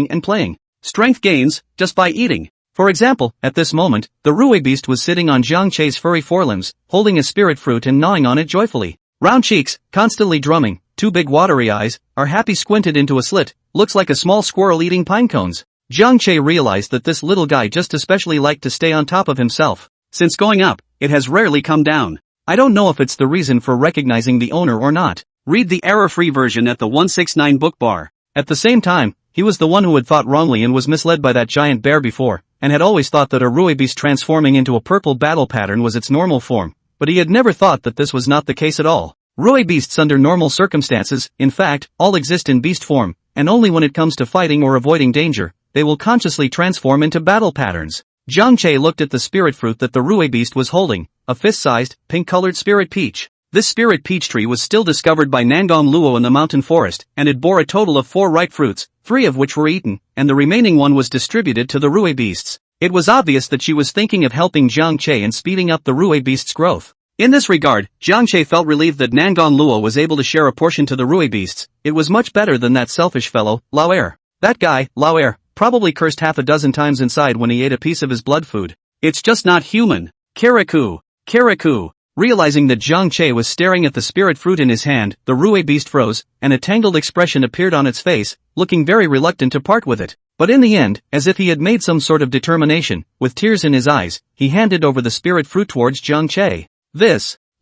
and playing. Strength gains, just by eating. For example, at this moment, the Rui beast was sitting on Jiang Che's furry forelimbs, holding a spirit fruit and gnawing on it joyfully. Round cheeks, constantly drumming, 2 big watery eyes, are happy squinted into a slit, looks like a small squirrel eating pine cones. Jiang Che realized that this little guy just especially liked to stay on top of himself. Since going up, it has rarely come down. I don't know if it's the reason for recognizing the owner or not. Read the error-free version at the 169 book bar. At the same time, he was the one who had thought wrongly and was misled by that giant bear before, and had always thought that a Rui beast transforming into a purple battle pattern was its normal form, but he had never thought that this was not the case at all. Rui beasts under normal circumstances, in fact, all exist in beast form, and only when it comes to fighting or avoiding danger, they will consciously transform into battle patterns. Jiang Che looked at the spirit fruit that the Rui beast was holding, a fist-sized, pink-colored spirit peach. This spirit peach tree was still discovered by Nangong Luo in the mountain forest, and it bore a total of 4 ripe fruits, 3 of which were eaten, and the remaining one was distributed to the Rui beasts. It was obvious that she was thinking of helping Jiang Che and speeding up the Rui beast's growth. In this regard, Jiang Che felt relieved that Nangong Luo was able to share a portion to the Rui beasts. It was much better than that selfish fellow, Lao Er. That guy, Lao Er, probably cursed half a dozen times inside when he ate a piece of his blood food. It's just not human. Kirikou. Kirikou. Realizing that Jiang Che was staring at the spirit fruit in his hand, the Rui beast froze, and a tangled expression appeared on its face, looking very reluctant to part with it. But in the end, as if he had made some sort of determination, with tears in his eyes, he handed over the spirit fruit towards Jiang Che.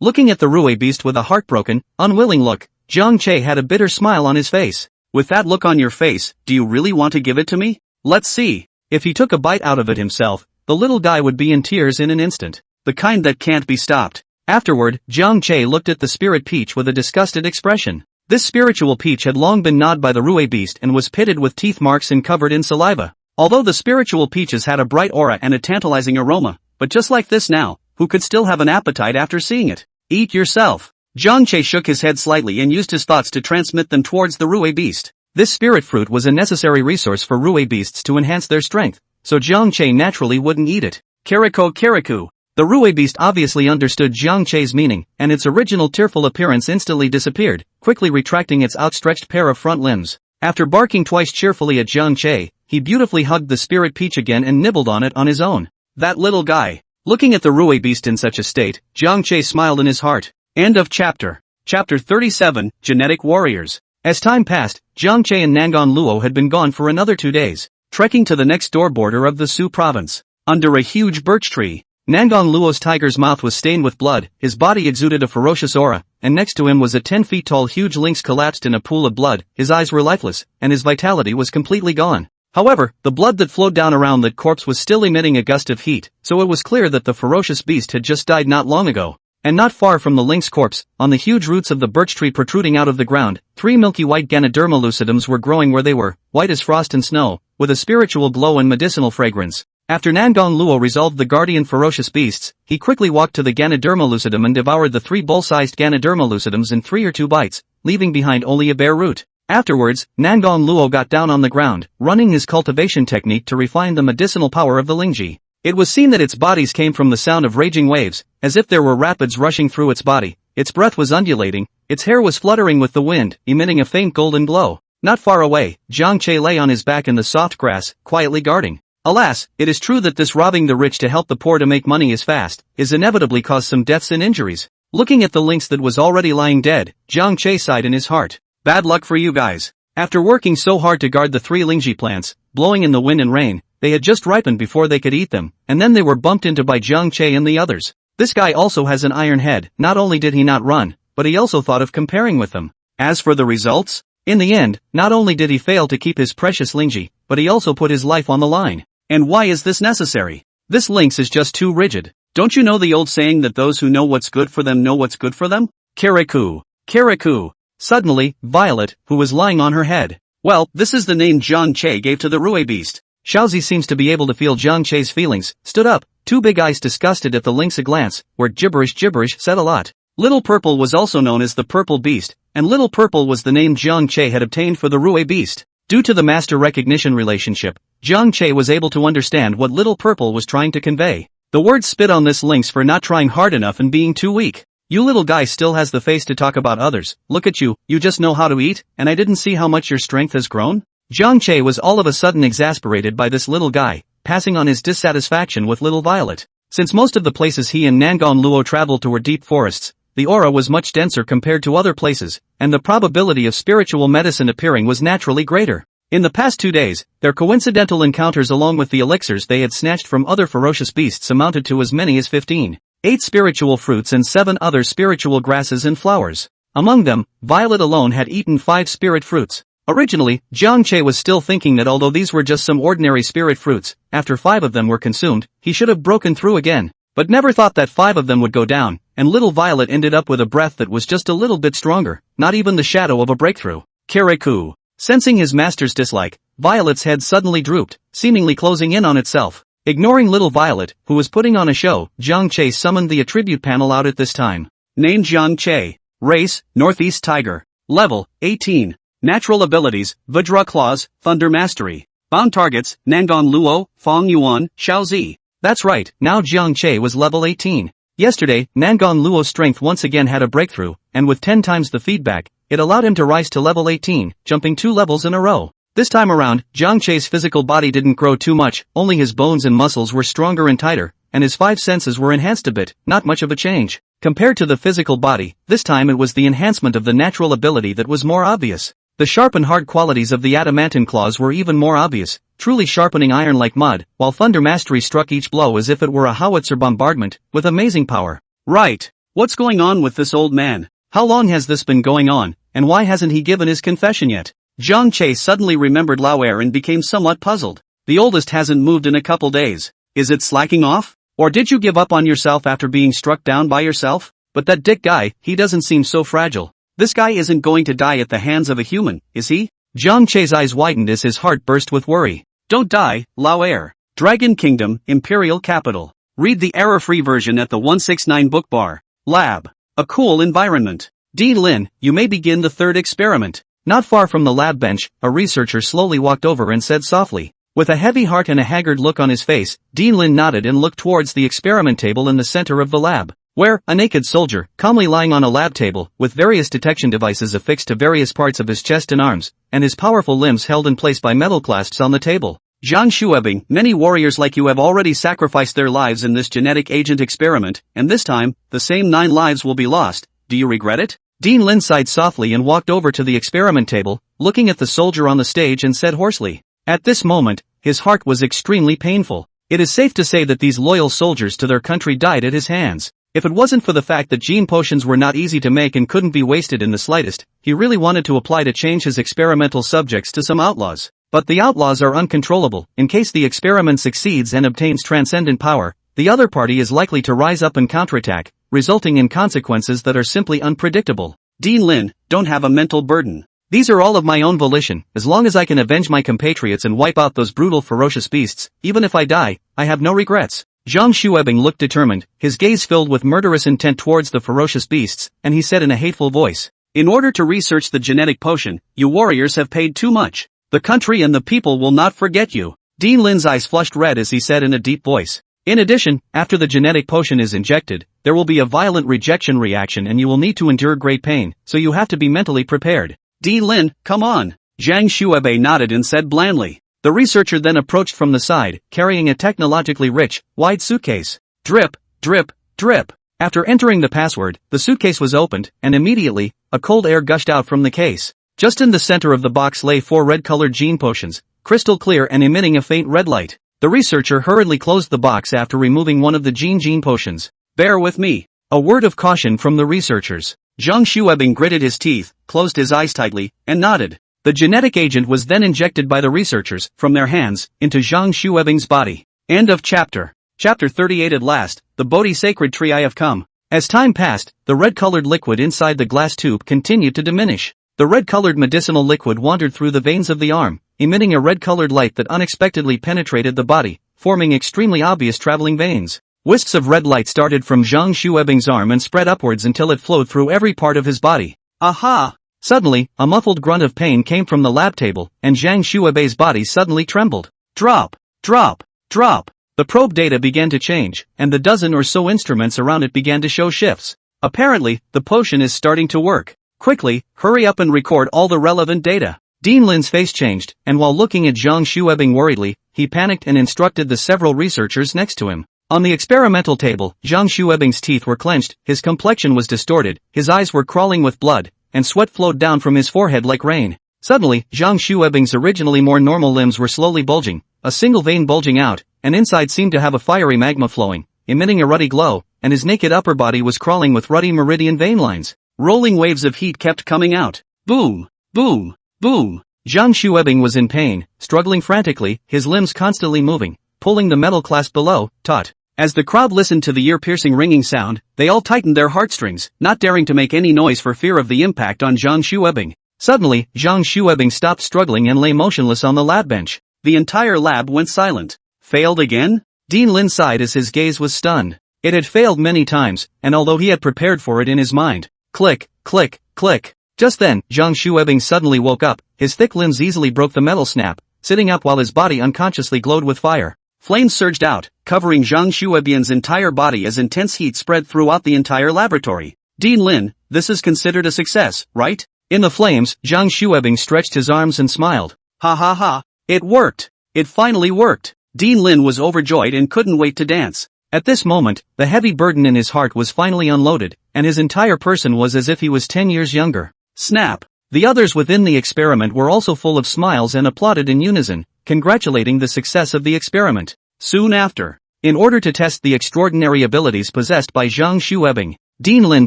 Looking at the Rui beast with a heartbroken, unwilling look, Jiang Che had a bitter smile on his face. With that look on your face, do you really want to give it to me? Let's see. If he took a bite out of it himself, the little guy would be in tears in an instant. The kind that can't be stopped. Afterward, Jiang Che looked at the spirit peach with a disgusted expression. This spiritual peach had long been gnawed by the Rui beast and was pitted with teeth marks and covered in saliva. Although the spiritual peaches had a bright aura and a tantalizing aroma, but just like this now, who could still have an appetite after seeing it? Eat yourself. Jiang Che shook his head slightly and used his thoughts to transmit them towards the Rui beast. This spirit fruit was a necessary resource for Rui beasts to enhance their strength, so Jiang Che naturally wouldn't eat it. Kirikou. The Rui beast obviously understood Jiang Che's meaning, and its original tearful appearance instantly disappeared, quickly retracting its outstretched pair of front limbs. After barking twice cheerfully at Jiang Che, he beautifully hugged the spirit peach again and nibbled on it on his own. That little guy. Looking at the Rui beast in such a state, Jiang Che smiled in his heart. End of chapter. Chapter 37, Genetic Warriors. As time passed, Jiang Che and Nangong Luo had been gone for another 2 days, trekking to the next door border of the Su province. Under a huge birch tree, Nangong Luo's tiger's mouth was stained with blood, his body exuded a ferocious aura, and next to him was a 10 feet tall huge lynx collapsed in a pool of blood. His eyes were lifeless, and his vitality was completely gone. However, the blood that flowed down around that corpse was still emitting a gust of heat, so it was clear that the ferocious beast had just died not long ago. And not far from the lynx corpse, on the huge roots of the birch tree protruding out of the ground, 3 milky white Ganoderma lucidums were growing where they were, white as frost and snow, with a spiritual glow and medicinal fragrance. After Nangong Luo resolved the guardian ferocious beasts, he quickly walked to the Ganoderma lucidum and devoured the 3 bull-sized Ganoderma lucidums in 3 or 2 bites, leaving behind only a bare root. Afterwards, Nangong Luo got down on the ground, running his cultivation technique to refine the medicinal power of the lingji. It was seen that its bodies came from the sound of raging waves, as if there were rapids rushing through its body. Its breath was undulating, its hair was fluttering with the wind, emitting a faint golden glow. Not far away, Jiang Che lay on his back in the soft grass, quietly guarding. Alas, it is true that this robbing the rich to help the poor to make money is fast, is inevitably cause some deaths and injuries. Looking at the lynx that was already lying dead, Jiang Che sighed in his heart. Bad luck for you guys. After working so hard to guard the 3 lingji plants, blowing in the wind and rain, they had just ripened before they could eat them, and then they were bumped into by Jiang Che and the others. This guy also has an iron head. Not only did he not run, but he also thought of comparing with them. As for the results, in the end, not only did he fail to keep his precious Lingji, but he also put his life on the line. And why is this necessary? This lynx is just too rigid. Don't you know the old saying that those who know what's good for them know what's good for them? Kirikou. Kirikou. Suddenly, Violet, who was lying on her head. Well, this is the name Zhang Che gave to the Rue beast. Xiaozi seems to be able to feel Zhang Che's feelings, stood up, two big eyes disgusted at the lynx a glance, where gibberish said a lot. Little Purple was also known as the Purple Beast, and Little Purple was the name Zhang Che had obtained for the Rue beast. Due to the master recognition relationship, Zhang Che was able to understand what Little Purple was trying to convey. The word spit on this lynx for not trying hard enough and being too weak. You little guy still has the face to talk about others. Look at you, you just know how to eat, and I didn't see how much your strength has grown? Zhang Che was all of a sudden exasperated by this little guy, passing on his dissatisfaction with little Violet. Since most of the places he and Nangon Luo traveled to were deep forests, the aura was much denser compared to other places, and the probability of spiritual medicine appearing was naturally greater. In the past 2 days, their coincidental encounters along with the elixirs they had snatched from other ferocious beasts amounted to as many as 15. 8 spiritual fruits and 7 other spiritual grasses and flowers. Among them, Violet alone had eaten 5 spirit fruits. Originally, Zhang Che was still thinking that although these were just some ordinary spirit fruits, after 5 of them were consumed, he should have broken through again. But never thought that 5 of them would go down, and little Violet ended up with a breath that was just a little bit stronger, not even the shadow of a breakthrough. Kirikou. Sensing his master's dislike, Violet's head suddenly drooped, seemingly closing in on itself. Ignoring little Violet, who was putting on a show, Zhang Che summoned the attribute panel out at this time. Name Zhang Che. Race, Northeast Tiger. Level, 18. Natural abilities, Vajra Claws, Thunder Mastery. Bound targets, Nangon Luo, Fong Yuan, Xiaozi. That's right, now Zhang Che was level 18. Yesterday, Nangon Luo's strength once again had a breakthrough, and with 10 times the feedback, it allowed him to rise to level 18, jumping 2 levels in a row. This time around, Zhang Che's physical body didn't grow too much, only his bones and muscles were stronger and tighter, and his 5 senses were enhanced a bit, not much of a change. Compared to the physical body, this time it was the enhancement of the natural ability that was more obvious. The sharp and hard qualities of the adamantine claws were even more obvious, truly sharpening iron like mud, while Thunder Mastery struck each blow as if it were a howitzer bombardment, with amazing power. Right. What's going on with this old man? How long has this been going on, and why hasn't he given his confession yet? Zhang Che suddenly remembered Lauer and became somewhat puzzled. The oldest hasn't moved in a couple days. Is it slacking off? Or did you give up on yourself after being struck down by yourself? But that dick guy, he doesn't seem so fragile. This guy isn't going to die at the hands of a human, is he? Zhang Che's eyes widened as his heart burst with worry. Don't die, Lauer. Dragon Kingdom, Imperial Capital. Read the error-free version at the 169 book bar. Lab. A cool environment. Dean Lin, you may begin the 3rd experiment. Not far from the lab bench, a researcher slowly walked over and said softly. With a heavy heart and a haggard look on his face, Dean Lin nodded and looked towards the experiment table in the center of the lab, where, a naked soldier, calmly lying on a lab table, with various detection devices affixed to various parts of his chest and arms, and his powerful limbs held in place by metal clasps on the table. Zhang Shuebing, many warriors like you have already sacrificed their lives in this genetic agent experiment, and this time, the same 9 lives will be lost. Do you regret it? Dean Lin sighed softly and walked over to the experiment table, looking at the soldier on the stage and said hoarsely. At this moment, his heart was extremely painful. It is safe to say that these loyal soldiers to their country died at his hands. If it wasn't for the fact that gene potions were not easy to make and couldn't be wasted in the slightest, he really wanted to apply to change his experimental subjects to some outlaws. But the outlaws are uncontrollable. In case the experiment succeeds and obtains transcendent power, the other party is likely to rise up and counterattack, resulting in consequences that are simply unpredictable. Dean Lin, don't have a mental burden. These are all of my own volition. As long as I can avenge my compatriots and wipe out those brutal ferocious beasts, even if I die, I have no regrets. Zhang Shuebing looked determined, his gaze filled with murderous intent towards the ferocious beasts, and he said in a hateful voice. In order to research the genetic potion, you warriors have paid too much. The country and the people will not forget you. Dean Lin's eyes flushed red as he said in a deep voice. In addition, after the genetic potion is injected, there will be a violent rejection reaction and you will need to endure great pain, so you have to be mentally prepared. Dean Lin, come on. Zhang Shuebe nodded and said blandly. The researcher then approached from the side, carrying a technologically rich, wide suitcase. Drip, drip, drip. After entering the password, the suitcase was opened, and immediately, a cold air gushed out from the case. Just in the center of the box lay 4 red-colored gene potions, crystal clear and emitting a faint red light. The researcher hurriedly closed the box after removing one of the gene potions. Bear with me. A word of caution from the researchers. Zhang Xuebing gritted his teeth, closed his eyes tightly, and nodded. The genetic agent was then injected by the researchers, from their hands, into Zhang Xuebing's body. End of chapter. Chapter 38. At last, the Bodhi sacred tree I have come. As time passed, the red-colored liquid inside the glass tube continued to diminish. The red-colored medicinal liquid wandered through the veins of the arm, emitting a red-colored light that unexpectedly penetrated the body, forming extremely obvious traveling veins. Wisps of red light started from Zhang Xuebing's arm and spread upwards until it flowed through every part of his body. Aha! Suddenly, a muffled grunt of pain came from the lab table, and Zhang Xuebei's body suddenly trembled. Drop! Drop! Drop! The probe data began to change, and the dozen or so instruments around it began to show shifts. Apparently, the potion is starting to work. Quickly, hurry up and record all the relevant data. Dean Lin's face changed, and while looking at Zhang Xuebing worriedly, he panicked and instructed the several researchers next to him. On the experimental table, Zhang Xuebing's teeth were clenched, his complexion was distorted, his eyes were crawling with blood, and sweat flowed down from his forehead like rain. Suddenly, Zhang Xuebing's originally more normal limbs were slowly bulging, a single vein bulging out, and inside seemed to have a fiery magma flowing, emitting a ruddy glow, and his naked upper body was crawling with ruddy meridian vein lines. Rolling waves of heat kept coming out. Boom! Boom! Boom! Zhang Xuebing was in pain, struggling frantically, his limbs constantly moving, pulling the metal clasp below, taut. As the crowd listened to the ear-piercing ringing sound, they all tightened their heartstrings, not daring to make any noise for fear of the impact on Zhang Xuebing. Suddenly, Zhang Xuebing stopped struggling and lay motionless on the lab bench. The entire lab went silent. Failed again? Dean Lin sighed as his gaze was stunned. It had failed many times, and although he had prepared for it in his mind, click, click, click. Just then, Zhang Xuebing suddenly woke up, his thick limbs easily broke the metal snap, sitting up while his body unconsciously glowed with fire. Flames surged out, covering Zhang Xuebing's entire body as intense heat spread throughout the entire laboratory. Dean Lin, this is considered a success, right? In the flames, Zhang Xuebing stretched his arms and smiled. Ha ha ha, it worked! It finally worked! Dean Lin was overjoyed and couldn't wait to dance. At this moment, the heavy burden in his heart was finally unloaded, and his entire person was as if he was 10 years younger. Snap! The others within the experiment were also full of smiles and applauded in unison, congratulating the success of the experiment. Soon after, in order to test the extraordinary abilities possessed by Zhang Xuebing, Dean Lin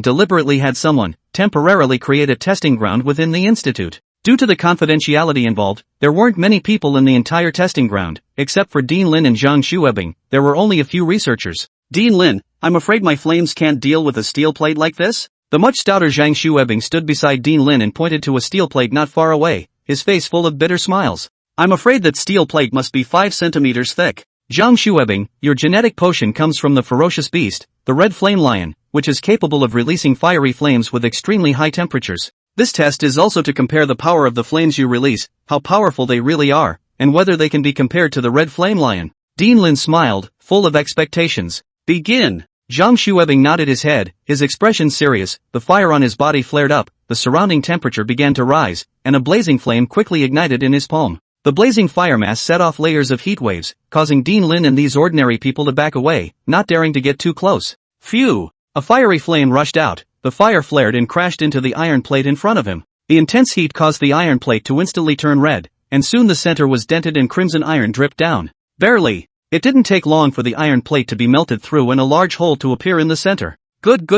deliberately had someone temporarily create a testing ground within the institute. Due to the confidentiality involved, there weren't many people in the entire testing ground, except for Dean Lin and Zhang Xuebing. There were only a few researchers. Dean Lin, I'm afraid my flames can't deal with a steel plate like this? The much stouter Zhang Xuebing stood beside Dean Lin and pointed to a steel plate not far away, his face full of bitter smiles. I'm afraid that steel plate must be 5 centimeters thick. Zhang Xuebing, your genetic potion comes from the ferocious beast, the red flame lion, which is capable of releasing fiery flames with extremely high temperatures. This test is also to compare the power of the flames you release, how powerful they really are, and whether they can be compared to the red flame lion. Dean Lin smiled, full of expectations. Begin! Zhang Xuebing nodded his head, his expression serious, the fire on his body flared up, the surrounding temperature began to rise, and a blazing flame quickly ignited in his palm. The blazing fire mass set off layers of heat waves, causing Dean Lin and these ordinary people to back away, not daring to get too close. Phew! A fiery flame rushed out, the fire flared and crashed into the iron plate in front of him. The intense heat caused the iron plate to instantly turn red, and soon the center was dented and crimson iron dripped down. Barely! It didn't take long for the iron plate to be melted through and a large hole to appear in the center. Good.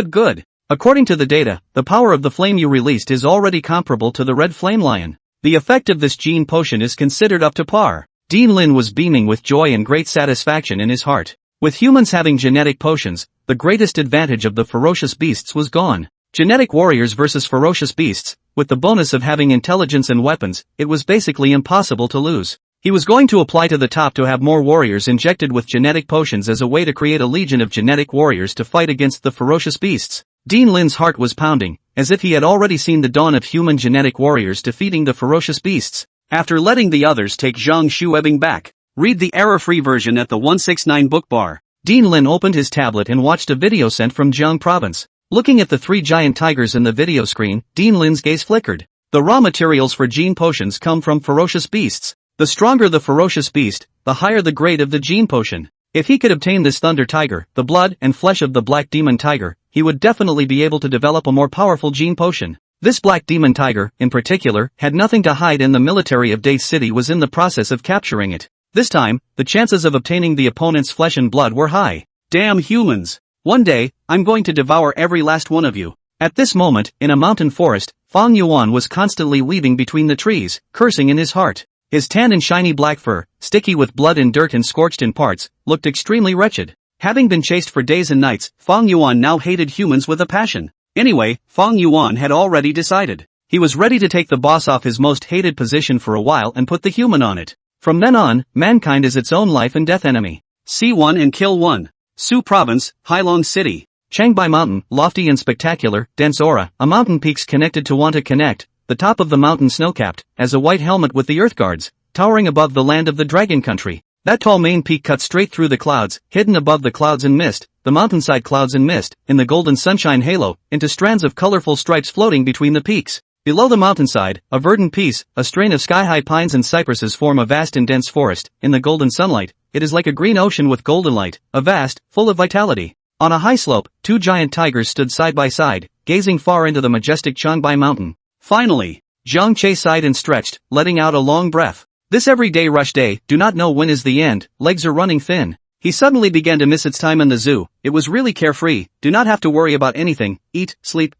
According to the data, the power of the flame you released is already comparable to the red flame lion. The effect of this gene potion is considered up to par. Dean Lin was beaming with joy and great satisfaction in his heart. With humans having genetic potions, the greatest advantage of the ferocious beasts was gone. Genetic warriors versus ferocious beasts, with the bonus of having intelligence and weapons, it was basically impossible to lose. He was going to apply to the top to have more warriors injected with genetic potions as a way to create a legion of genetic warriors to fight against the ferocious beasts. Dean Lin's heart was pounding, as if he had already seen the dawn of human genetic warriors defeating the ferocious beasts. After letting the others take Zhang Xuebing back, read the error-free version at the 169 book bar. Dean Lin opened his tablet and watched a video sent from Jiang province. Looking at the 3 giant tigers in the video screen, Dean Lin's gaze flickered. The raw materials for gene potions come from ferocious beasts. The stronger the ferocious beast, the higher the grade of the gene potion. If he could obtain this thunder tiger, the blood and flesh of the black demon tiger, he would definitely be able to develop a more powerful gene potion. This black demon tiger, in particular, had nothing to hide and the military of Date City was in the process of capturing it. This time, the chances of obtaining the opponent's flesh and blood were high. Damn humans! One day, I'm going to devour every last one of you. At this moment, in a mountain forest, Fong Yuan was constantly weaving between the trees, cursing in his heart. His tan and shiny black fur, sticky with blood and dirt and scorched in parts, looked extremely wretched. Having been chased for days and nights, Fong Yuan now hated humans with a passion. Anyway, Fong Yuan had already decided. He was ready to take the boss off his most hated position for a while and put the human on it. From then on, mankind is its own life and death enemy. See one and kill one. Su Province, Hailong City. Changbai Mountain, lofty and spectacular, dense aura, a mountain peaks connected to want to connect, the top of the mountain snow-capped, as a white helmet with the earth guards, towering above the land of the dragon country. That tall main peak cut straight through the clouds, hidden above the clouds and mist, the mountainside clouds and mist, in the golden sunshine halo, into strands of colorful stripes floating between the peaks. Below the mountainside, a verdant peace, a strain of sky-high pines and cypresses form a vast and dense forest. In the golden sunlight, it is like a green ocean with golden light, a vast, full of vitality. On a high slope, two giant tigers stood side by side, gazing far into the majestic Changbai Mountain. Finally, Zhang Che sighed and stretched, letting out a long breath. This everyday rush day, do not know when is the end, legs are running thin. He suddenly began to miss its time in the zoo. It was really carefree, do not have to worry about anything, eat, sleep,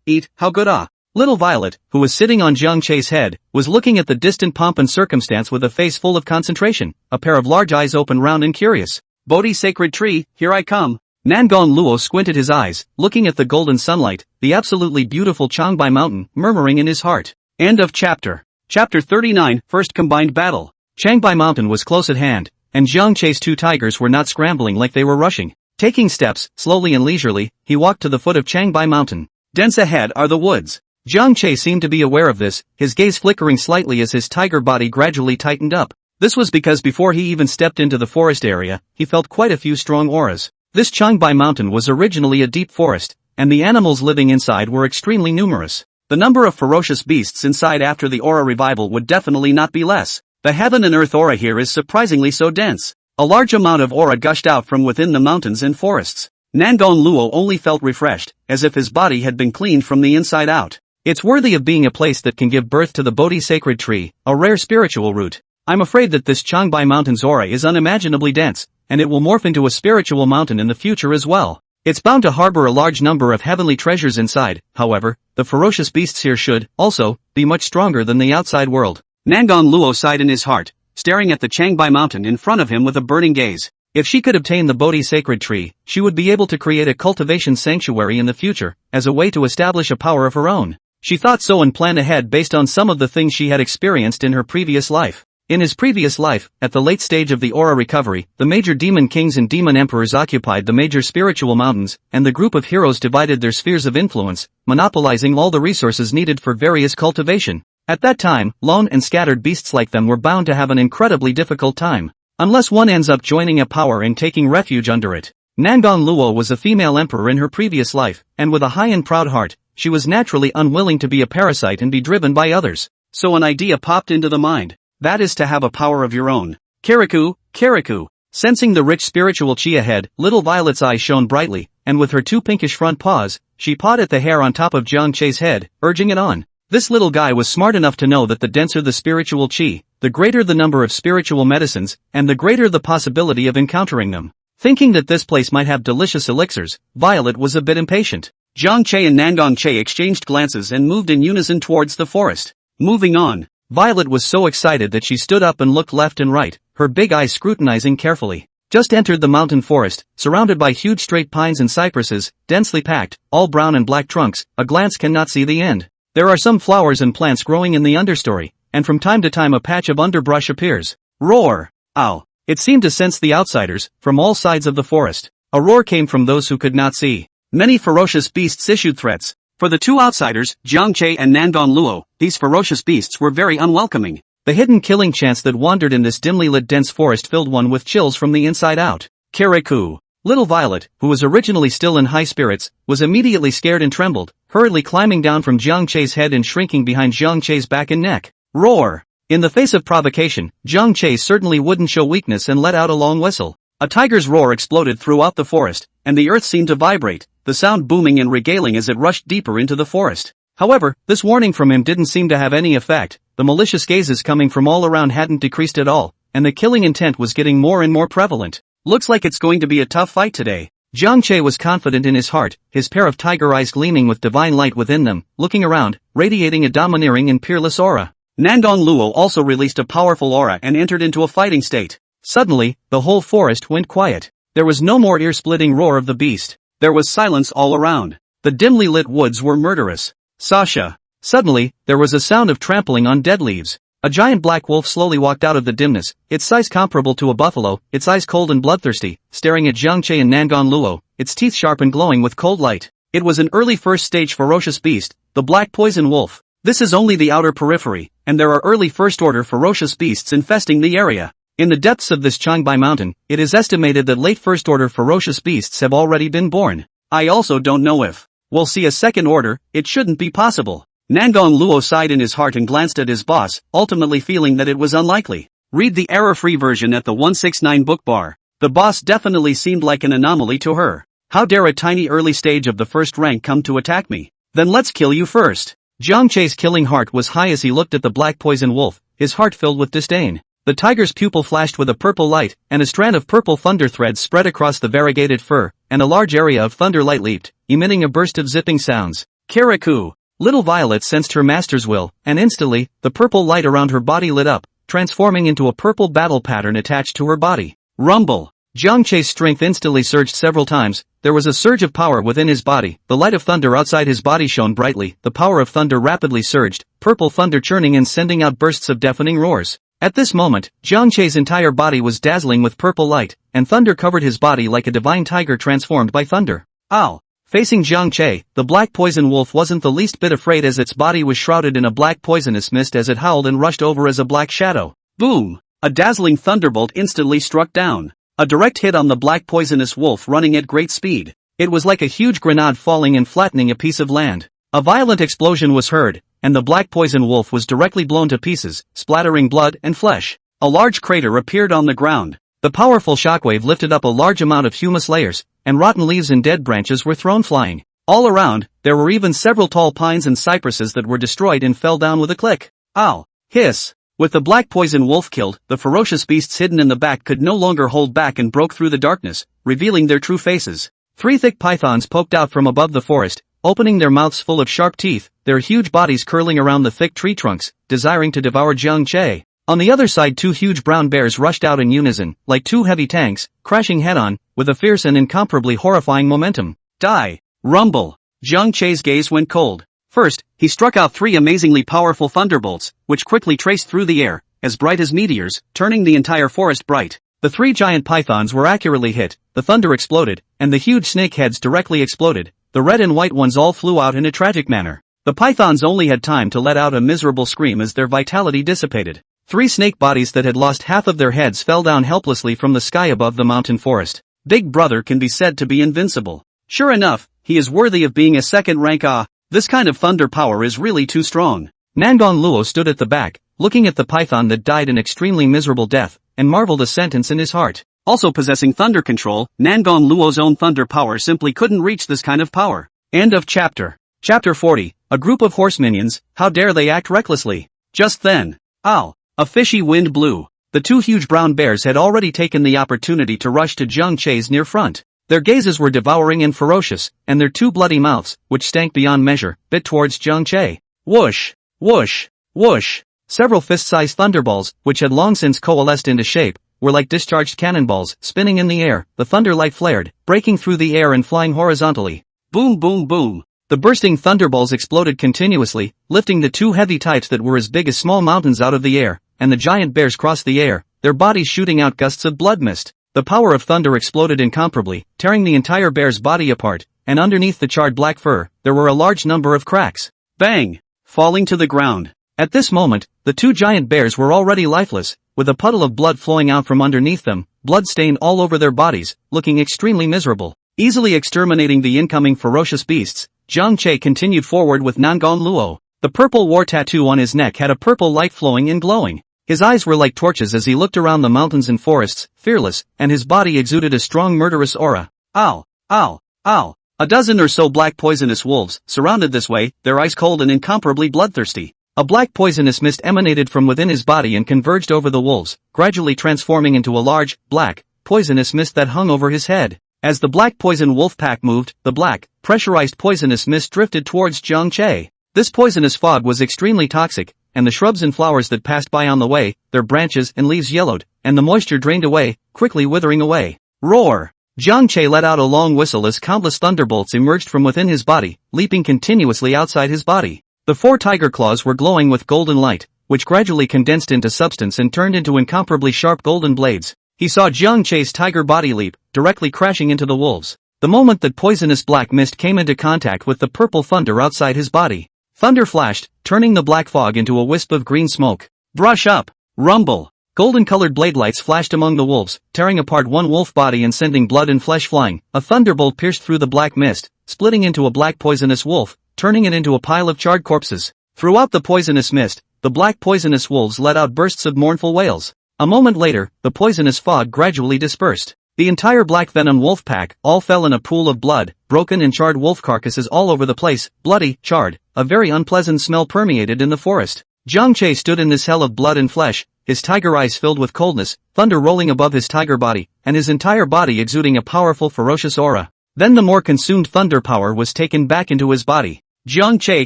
eat, how good ah. Little Violet, who was sitting on Zhang Che's head, was looking at the distant pomp and circumstance with a face full of concentration, a pair of large eyes open round and curious. Bodhi sacred tree, here I come. Nangon Luo squinted his eyes, looking at the golden sunlight, the absolutely beautiful Changbai Mountain, murmuring in his heart. End of chapter. Chapter 39, First Combined Battle. Changbai Mountain was close at hand, and Zhang Che's two tigers were not scrambling like they were rushing. Taking steps, slowly and leisurely, he walked to the foot of Changbai Mountain. Dense ahead are the woods. Zhang Che seemed to be aware of this, his gaze flickering slightly as his tiger body gradually tightened up. This was because before he even stepped into the forest area, he felt quite a few strong auras. This Changbai Mountain was originally a deep forest, and the animals living inside were extremely numerous. The number of ferocious beasts inside after the aura revival would definitely not be less. The heaven and earth aura here is surprisingly so dense. A large amount of aura gushed out from within the mountains and forests. Nangon Luo only felt refreshed, as if his body had been cleaned from the inside out. It's worthy of being a place that can give birth to the Bodhi sacred tree, a rare spiritual root. I'm afraid that this Changbai Mountain's aura is unimaginably dense, and it will morph into a spiritual mountain in the future as well. It's bound to harbor a large number of heavenly treasures inside. However, the ferocious beasts here should, also, be much stronger than the outside world. Nangon Luo sighed in his heart, staring at the Changbai Mountain in front of him with a burning gaze. If she could obtain the Bodhi sacred tree, she would be able to create a cultivation sanctuary in the future, as a way to establish a power of her own. She thought so and planned ahead based on some of the things she had experienced in her previous life. In his previous life, at the late stage of the aura recovery, the major demon kings and demon emperors occupied the major spiritual mountains, and the group of heroes divided their spheres of influence, monopolizing all the resources needed for various cultivation. At that time, lone and scattered beasts like them were bound to have an incredibly difficult time, unless one ends up joining a power and taking refuge under it. Nangon Luo was a female emperor in her previous life, and with a high and proud heart, she was naturally unwilling to be a parasite and be driven by others. So an idea popped into the mind. That is to have a power of your own. Kirikou. Sensing the rich spiritual chi ahead, little Violet's eyes shone brightly, and with her two pinkish front paws, she pawed at the hair on top of Zhang Che's head, urging it on. This little guy was smart enough to know that the denser the spiritual chi, the greater the number of spiritual medicines, and the greater the possibility of encountering them. Thinking that this place might have delicious elixirs, Violet was a bit impatient. Zhang Che and Nangon Che exchanged glances and moved in unison towards the forest. Moving on. Violet was so excited that she stood up and looked left and right, her big eyes scrutinizing carefully. Just entered the mountain forest, surrounded by huge straight pines and cypresses, densely packed, all brown and black trunks, a glance cannot see the end. There are some flowers and plants growing in the understory, and from time to time a patch of underbrush appears. Roar! Ow! It seemed to sense the outsiders, from all sides of the forest. A roar came from those who could not see. Many ferocious beasts issued threats. For the two outsiders, Zhang Che and Nangon Luo, these ferocious beasts were very unwelcoming. The hidden killing chants that wandered in this dimly lit dense forest filled one with chills from the inside out. Kirikou. Little Violet, who was originally still in high spirits, was immediately scared and trembled, hurriedly climbing down from Zhang Che's head and shrinking behind Zhang Che's back and neck. Roar! In the face of provocation, Zhang Che certainly wouldn't show weakness and let out a long whistle. A tiger's roar exploded throughout the forest, and the earth seemed to vibrate, the sound booming and regaling as it rushed deeper into the forest. However, this warning from him didn't seem to have any effect. The malicious gazes coming from all around hadn't decreased at all, and the killing intent was getting more and more prevalent. Looks like it's going to be a tough fight today. Jiang Che was confident in his heart, his pair of tiger eyes gleaming with divine light within them, looking around, radiating a domineering and peerless aura. Nangong Luo also released a powerful aura and entered into a fighting state. Suddenly, the whole forest went quiet. There was no more ear-splitting roar of the beast. There was silence all around. The dimly lit woods were murderous. Sasha. Suddenly, there was a sound of trampling on dead leaves. A giant black wolf slowly walked out of the dimness, its size comparable to a buffalo, its eyes cold and bloodthirsty, staring at Jiang Che and Nangong Luo, its teeth sharp and glowing with cold light. It was an early first-stage ferocious beast, the black poison wolf. This is only the outer periphery, and there are early first-order ferocious beasts infesting the area. In the depths of this Changbai mountain, it is estimated that late first-order ferocious beasts have already been born. I also don't know if we'll see a second order. It shouldn't be possible. Nangong Luo sighed in his heart and glanced at his boss, ultimately feeling that it was unlikely. Read the error-free version at the 169 book bar. The boss definitely seemed like an anomaly to her. How dare a tiny early stage of the first rank come to attack me? Then let's kill you first. Jiang Che's killing heart was high as he looked at the black poison wolf, his heart filled with disdain. The tiger's pupil flashed with a purple light, and a strand of purple thunder threads spread across the variegated fur, and a large area of thunder light leaped, emitting a burst of zipping sounds. Kirikou! Little Violet sensed her master's will, and instantly, the purple light around her body lit up, transforming into a purple battle pattern attached to her body. Rumble! Jiang Che's strength instantly surged several times. There was a surge of power within his body. The light of thunder outside his body shone brightly. The power of thunder rapidly surged, purple thunder churning and sending out bursts of deafening roars. At this moment, Jiang Che's entire body was dazzling with purple light, and thunder covered his body like a divine tiger transformed by thunder. Ow! Facing Jiang Che, the black poison wolf wasn't the least bit afraid as its body was shrouded in a black poisonous mist as it howled and rushed over as a black shadow. Boom! A dazzling thunderbolt instantly struck down. A direct hit on the black poisonous wolf running at great speed. It was like a huge grenade falling and flattening a piece of land. A violent explosion was heard, and the black poison wolf was directly blown to pieces, splattering blood and flesh. A large crater appeared on the ground. The powerful shockwave lifted up a large amount of humus layers, and rotten leaves and dead branches were thrown flying. All around, there were even several tall pines and cypresses that were destroyed and fell down with a click. Ow! Hiss! With the black poison wolf killed, the ferocious beasts hidden in the back could no longer hold back and broke through the darkness, revealing their true faces. 3 thick pythons poked out from above the forest, opening their mouths full of sharp teeth, their huge bodies curling around the thick tree trunks, desiring to devour Jiang Che. On the other side 2 huge brown bears rushed out in unison, like 2 heavy tanks, crashing head-on, with a fierce and incomparably horrifying momentum. Die! Rumble! Jiang Che's gaze went cold. First, he struck out 3 amazingly powerful thunderbolts, which quickly traced through the air, as bright as meteors, turning the entire forest bright. The 3 giant pythons were accurately hit, the thunder exploded, and the huge snake heads directly exploded. The red and white ones all flew out in a tragic manner. The pythons only had time to let out a miserable scream as their vitality dissipated. 3 snake bodies that had lost half of their heads fell down helplessly from the sky above the mountain forest. Big Brother can be said to be invincible. Sure enough, he is worthy of being a second rank. This kind of thunder power is really too strong. Nangong Luo stood at the back, looking at the python that died an extremely miserable death, and marveled a sentence in his heart. Also possessing thunder control, Nangong Luo's own thunder power simply couldn't reach this kind of power. End of chapter. Chapter 40. A group of horse minions, how dare they act recklessly? Just then. Ow! A fishy wind blew. The 2 huge brown bears had already taken the opportunity to rush to Jiang Che's near front. Their gazes were devouring and ferocious, and their 2 bloody mouths, which stank beyond measure, bit towards Jiang Che. Whoosh! Whoosh! Whoosh! Several fist-sized thunderballs, which had long since coalesced into shape, were like discharged cannonballs, spinning in the air. The thunder light flared, breaking through the air and flying horizontally. Boom boom boom! The bursting thunderballs exploded continuously, lifting the 2 heavy types that were as big as small mountains out of the air, and the giant bears crossed the air, their bodies shooting out gusts of blood mist. The power of thunder exploded incomparably, tearing the entire bear's body apart, and underneath the charred black fur, there were a large number of cracks. Bang! Falling to the ground. At this moment, the 2 giant bears were already lifeless, with a puddle of blood flowing out from underneath them, blood stained all over their bodies, looking extremely miserable. Easily exterminating the incoming ferocious beasts, Jiang Che continued forward with Nangong Luo. The purple war tattoo on his neck had a purple light flowing and glowing. His eyes were like torches as he looked around the mountains and forests, fearless, and his body exuded a strong murderous aura. Ow! Ow! Ow! A dozen or so black poisonous wolves, surrounded this way, their eyes cold and incomparably bloodthirsty. A black poisonous mist emanated from within his body and converged over the wolves, gradually transforming into a large, black, poisonous mist that hung over his head. As the black poison wolf pack moved, the black, pressurized poisonous mist drifted towards Jiang Che. This poisonous fog was extremely toxic, and the shrubs and flowers that passed by on the way, their branches and leaves yellowed, and the moisture drained away, quickly withering away. Roar! Jiang Che let out a long whistle as countless thunderbolts emerged from within his body, leaping continuously outside his body. The 4 tiger claws were glowing with golden light, which gradually condensed into substance and turned into incomparably sharp golden blades. He saw Jiang Che's tiger body leap, directly crashing into the wolves. The moment that poisonous black mist came into contact with the purple thunder outside his body, thunder flashed, turning the black fog into a wisp of green smoke. Brush up! Rumble! Golden-colored blade lights flashed among the wolves, tearing apart one wolf body and sending blood and flesh flying. A thunderbolt pierced through the black mist, splitting into a black poisonous wolf, turning it into a pile of charred corpses. Throughout the poisonous mist, the black poisonous wolves let out bursts of mournful wails. A moment later, the poisonous fog gradually dispersed. The entire black venom wolf pack all fell in a pool of blood, broken and charred wolf carcasses all over the place, bloody, charred. A very unpleasant smell permeated in the forest. Jiang Che stood in this hell of blood and flesh, his tiger eyes filled with coldness, thunder rolling above his tiger body, and his entire body exuding a powerful ferocious aura. Then the more consumed thunder power was taken back into his body. Jiang Che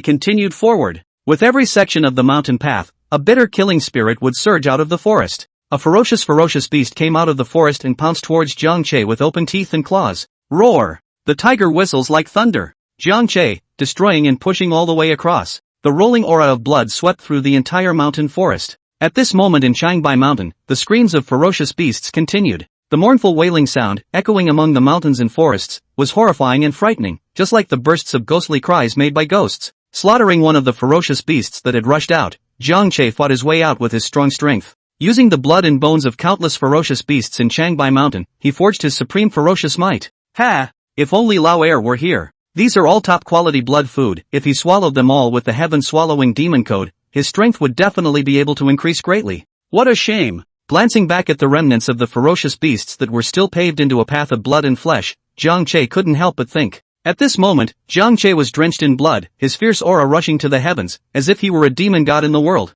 continued forward. With every section of the mountain path, a bitter killing spirit would surge out of the forest. A ferocious beast came out of the forest and pounced towards Jiang Che with open teeth and claws. Roar! The tiger whistles like thunder. Jiang Che, destroying and pushing all the way across. The rolling aura of blood swept through the entire mountain forest. At this moment in Changbai Mountain, the screams of ferocious beasts continued. The mournful wailing sound, echoing among the mountains and forests, was horrifying and frightening, just like the bursts of ghostly cries made by ghosts. Slaughtering one of the ferocious beasts that had rushed out, Jiang Che fought his way out with his strong strength. Using the blood and bones of countless ferocious beasts in Changbai Mountain, he forged his supreme ferocious might. Ha! If only Lao Air were here. These are all top-quality blood food. If he swallowed them all with the heaven-swallowing demon code, his strength would definitely be able to increase greatly. What a shame! Glancing back at the remnants of the ferocious beasts that were still paved into a path of blood and flesh, Jiang Che couldn't help but think. At this moment, Jiang Che was drenched in blood, his fierce aura rushing to the heavens, as if he were a demon god in the world.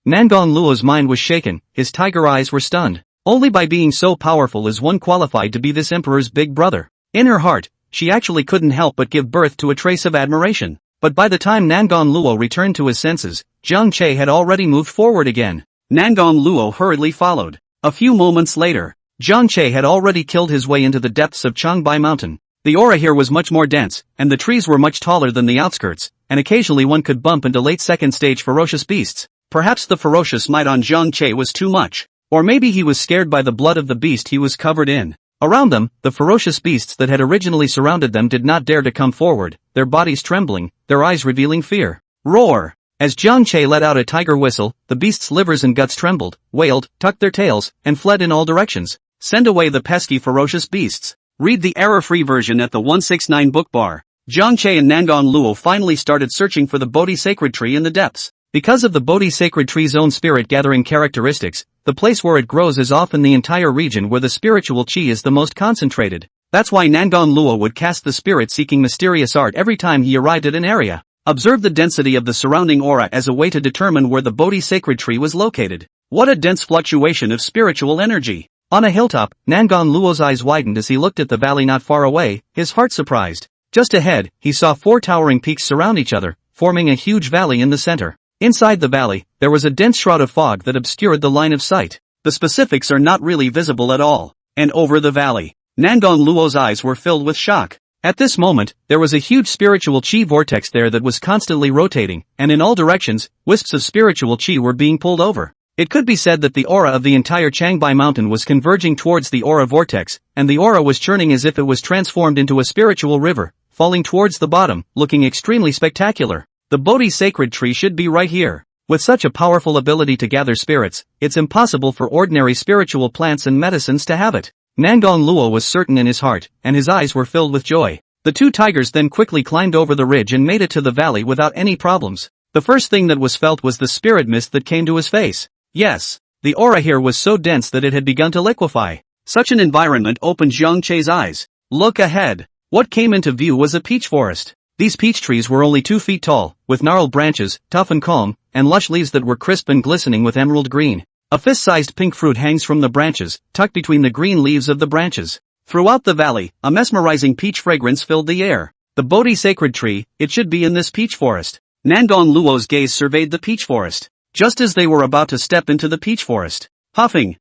Nangong Luo's mind was shaken, his tiger eyes were stunned. Only by being so powerful is one qualified to be this emperor's big brother. In her heart, she actually couldn't help but give birth to a trace of admiration. But by the time Nangong Luo returned to his senses, Jiang Che had already moved forward again. Nangong Luo hurriedly followed. A few moments later, Jiang Che had already killed his way into the depths of Changbai Mountain. The aura here was much more dense, and the trees were much taller than the outskirts, and occasionally one could bump into late second stage ferocious beasts. Perhaps the ferocious might on Jiang Che was too much. Or maybe he was scared by the blood of the beast he was covered in. Around them, the ferocious beasts that had originally surrounded them did not dare to come forward, their bodies trembling, their eyes revealing fear. Roar! As Jiang Che let out a tiger whistle, the beasts' livers and guts trembled, wailed, tucked their tails, and fled in all directions. Send away the pesky ferocious beasts. Read the error-free version at the 169 book bar. Jiang Che and Nangong Luo finally started searching for the Bodhi sacred tree in the depths. Because of the Bodhi sacred tree's own spirit-gathering characteristics, the place where it grows is often the entire region where the spiritual chi is the most concentrated. That's why Nangong Luo would cast the spirit-seeking mysterious art every time he arrived at an area. Observe the density of the surrounding aura as a way to determine where the Bodhi sacred tree was located. What a dense fluctuation of spiritual energy! On a hilltop, Nangong Luo's eyes widened as he looked at the valley not far away, his heart surprised. Just ahead, he saw 4 towering peaks surround each other, forming a huge valley in the center. Inside the valley, there was a dense shroud of fog that obscured the line of sight. The specifics are not really visible at all. And over the valley, Nangong Luo's eyes were filled with shock. At this moment, there was a huge spiritual chi vortex there that was constantly rotating, and in all directions, wisps of spiritual chi were being pulled over. It could be said that the aura of the entire Changbai Mountain was converging towards the aura vortex, and the aura was churning as if it was transformed into a spiritual river, falling towards the bottom, looking extremely spectacular. The Bodhi sacred tree should be right here. With such a powerful ability to gather spirits, it's impossible for ordinary spiritual plants and medicines to have it. Nangong Luo was certain in his heart, and his eyes were filled with joy. The 2 tigers then quickly climbed over the ridge and made it to the valley without any problems. The first thing that was felt was the spirit mist that came to his face. Yes, the aura here was so dense that it had begun to liquefy. Such an environment opened Jiang Che's eyes. Look ahead. What came into view was a peach forest. These peach trees were only 2 feet tall, with gnarled branches, tough and calm, and lush leaves that were crisp and glistening with emerald green. A fist-sized pink fruit hangs from the branches, tucked between the green leaves of the branches. Throughout the valley, a mesmerizing peach fragrance filled the air. The Bodhi sacred tree, it should be in this peach forest. Nangon Luo's gaze surveyed the peach forest. Just as they were about to step into the peach forest, puffing,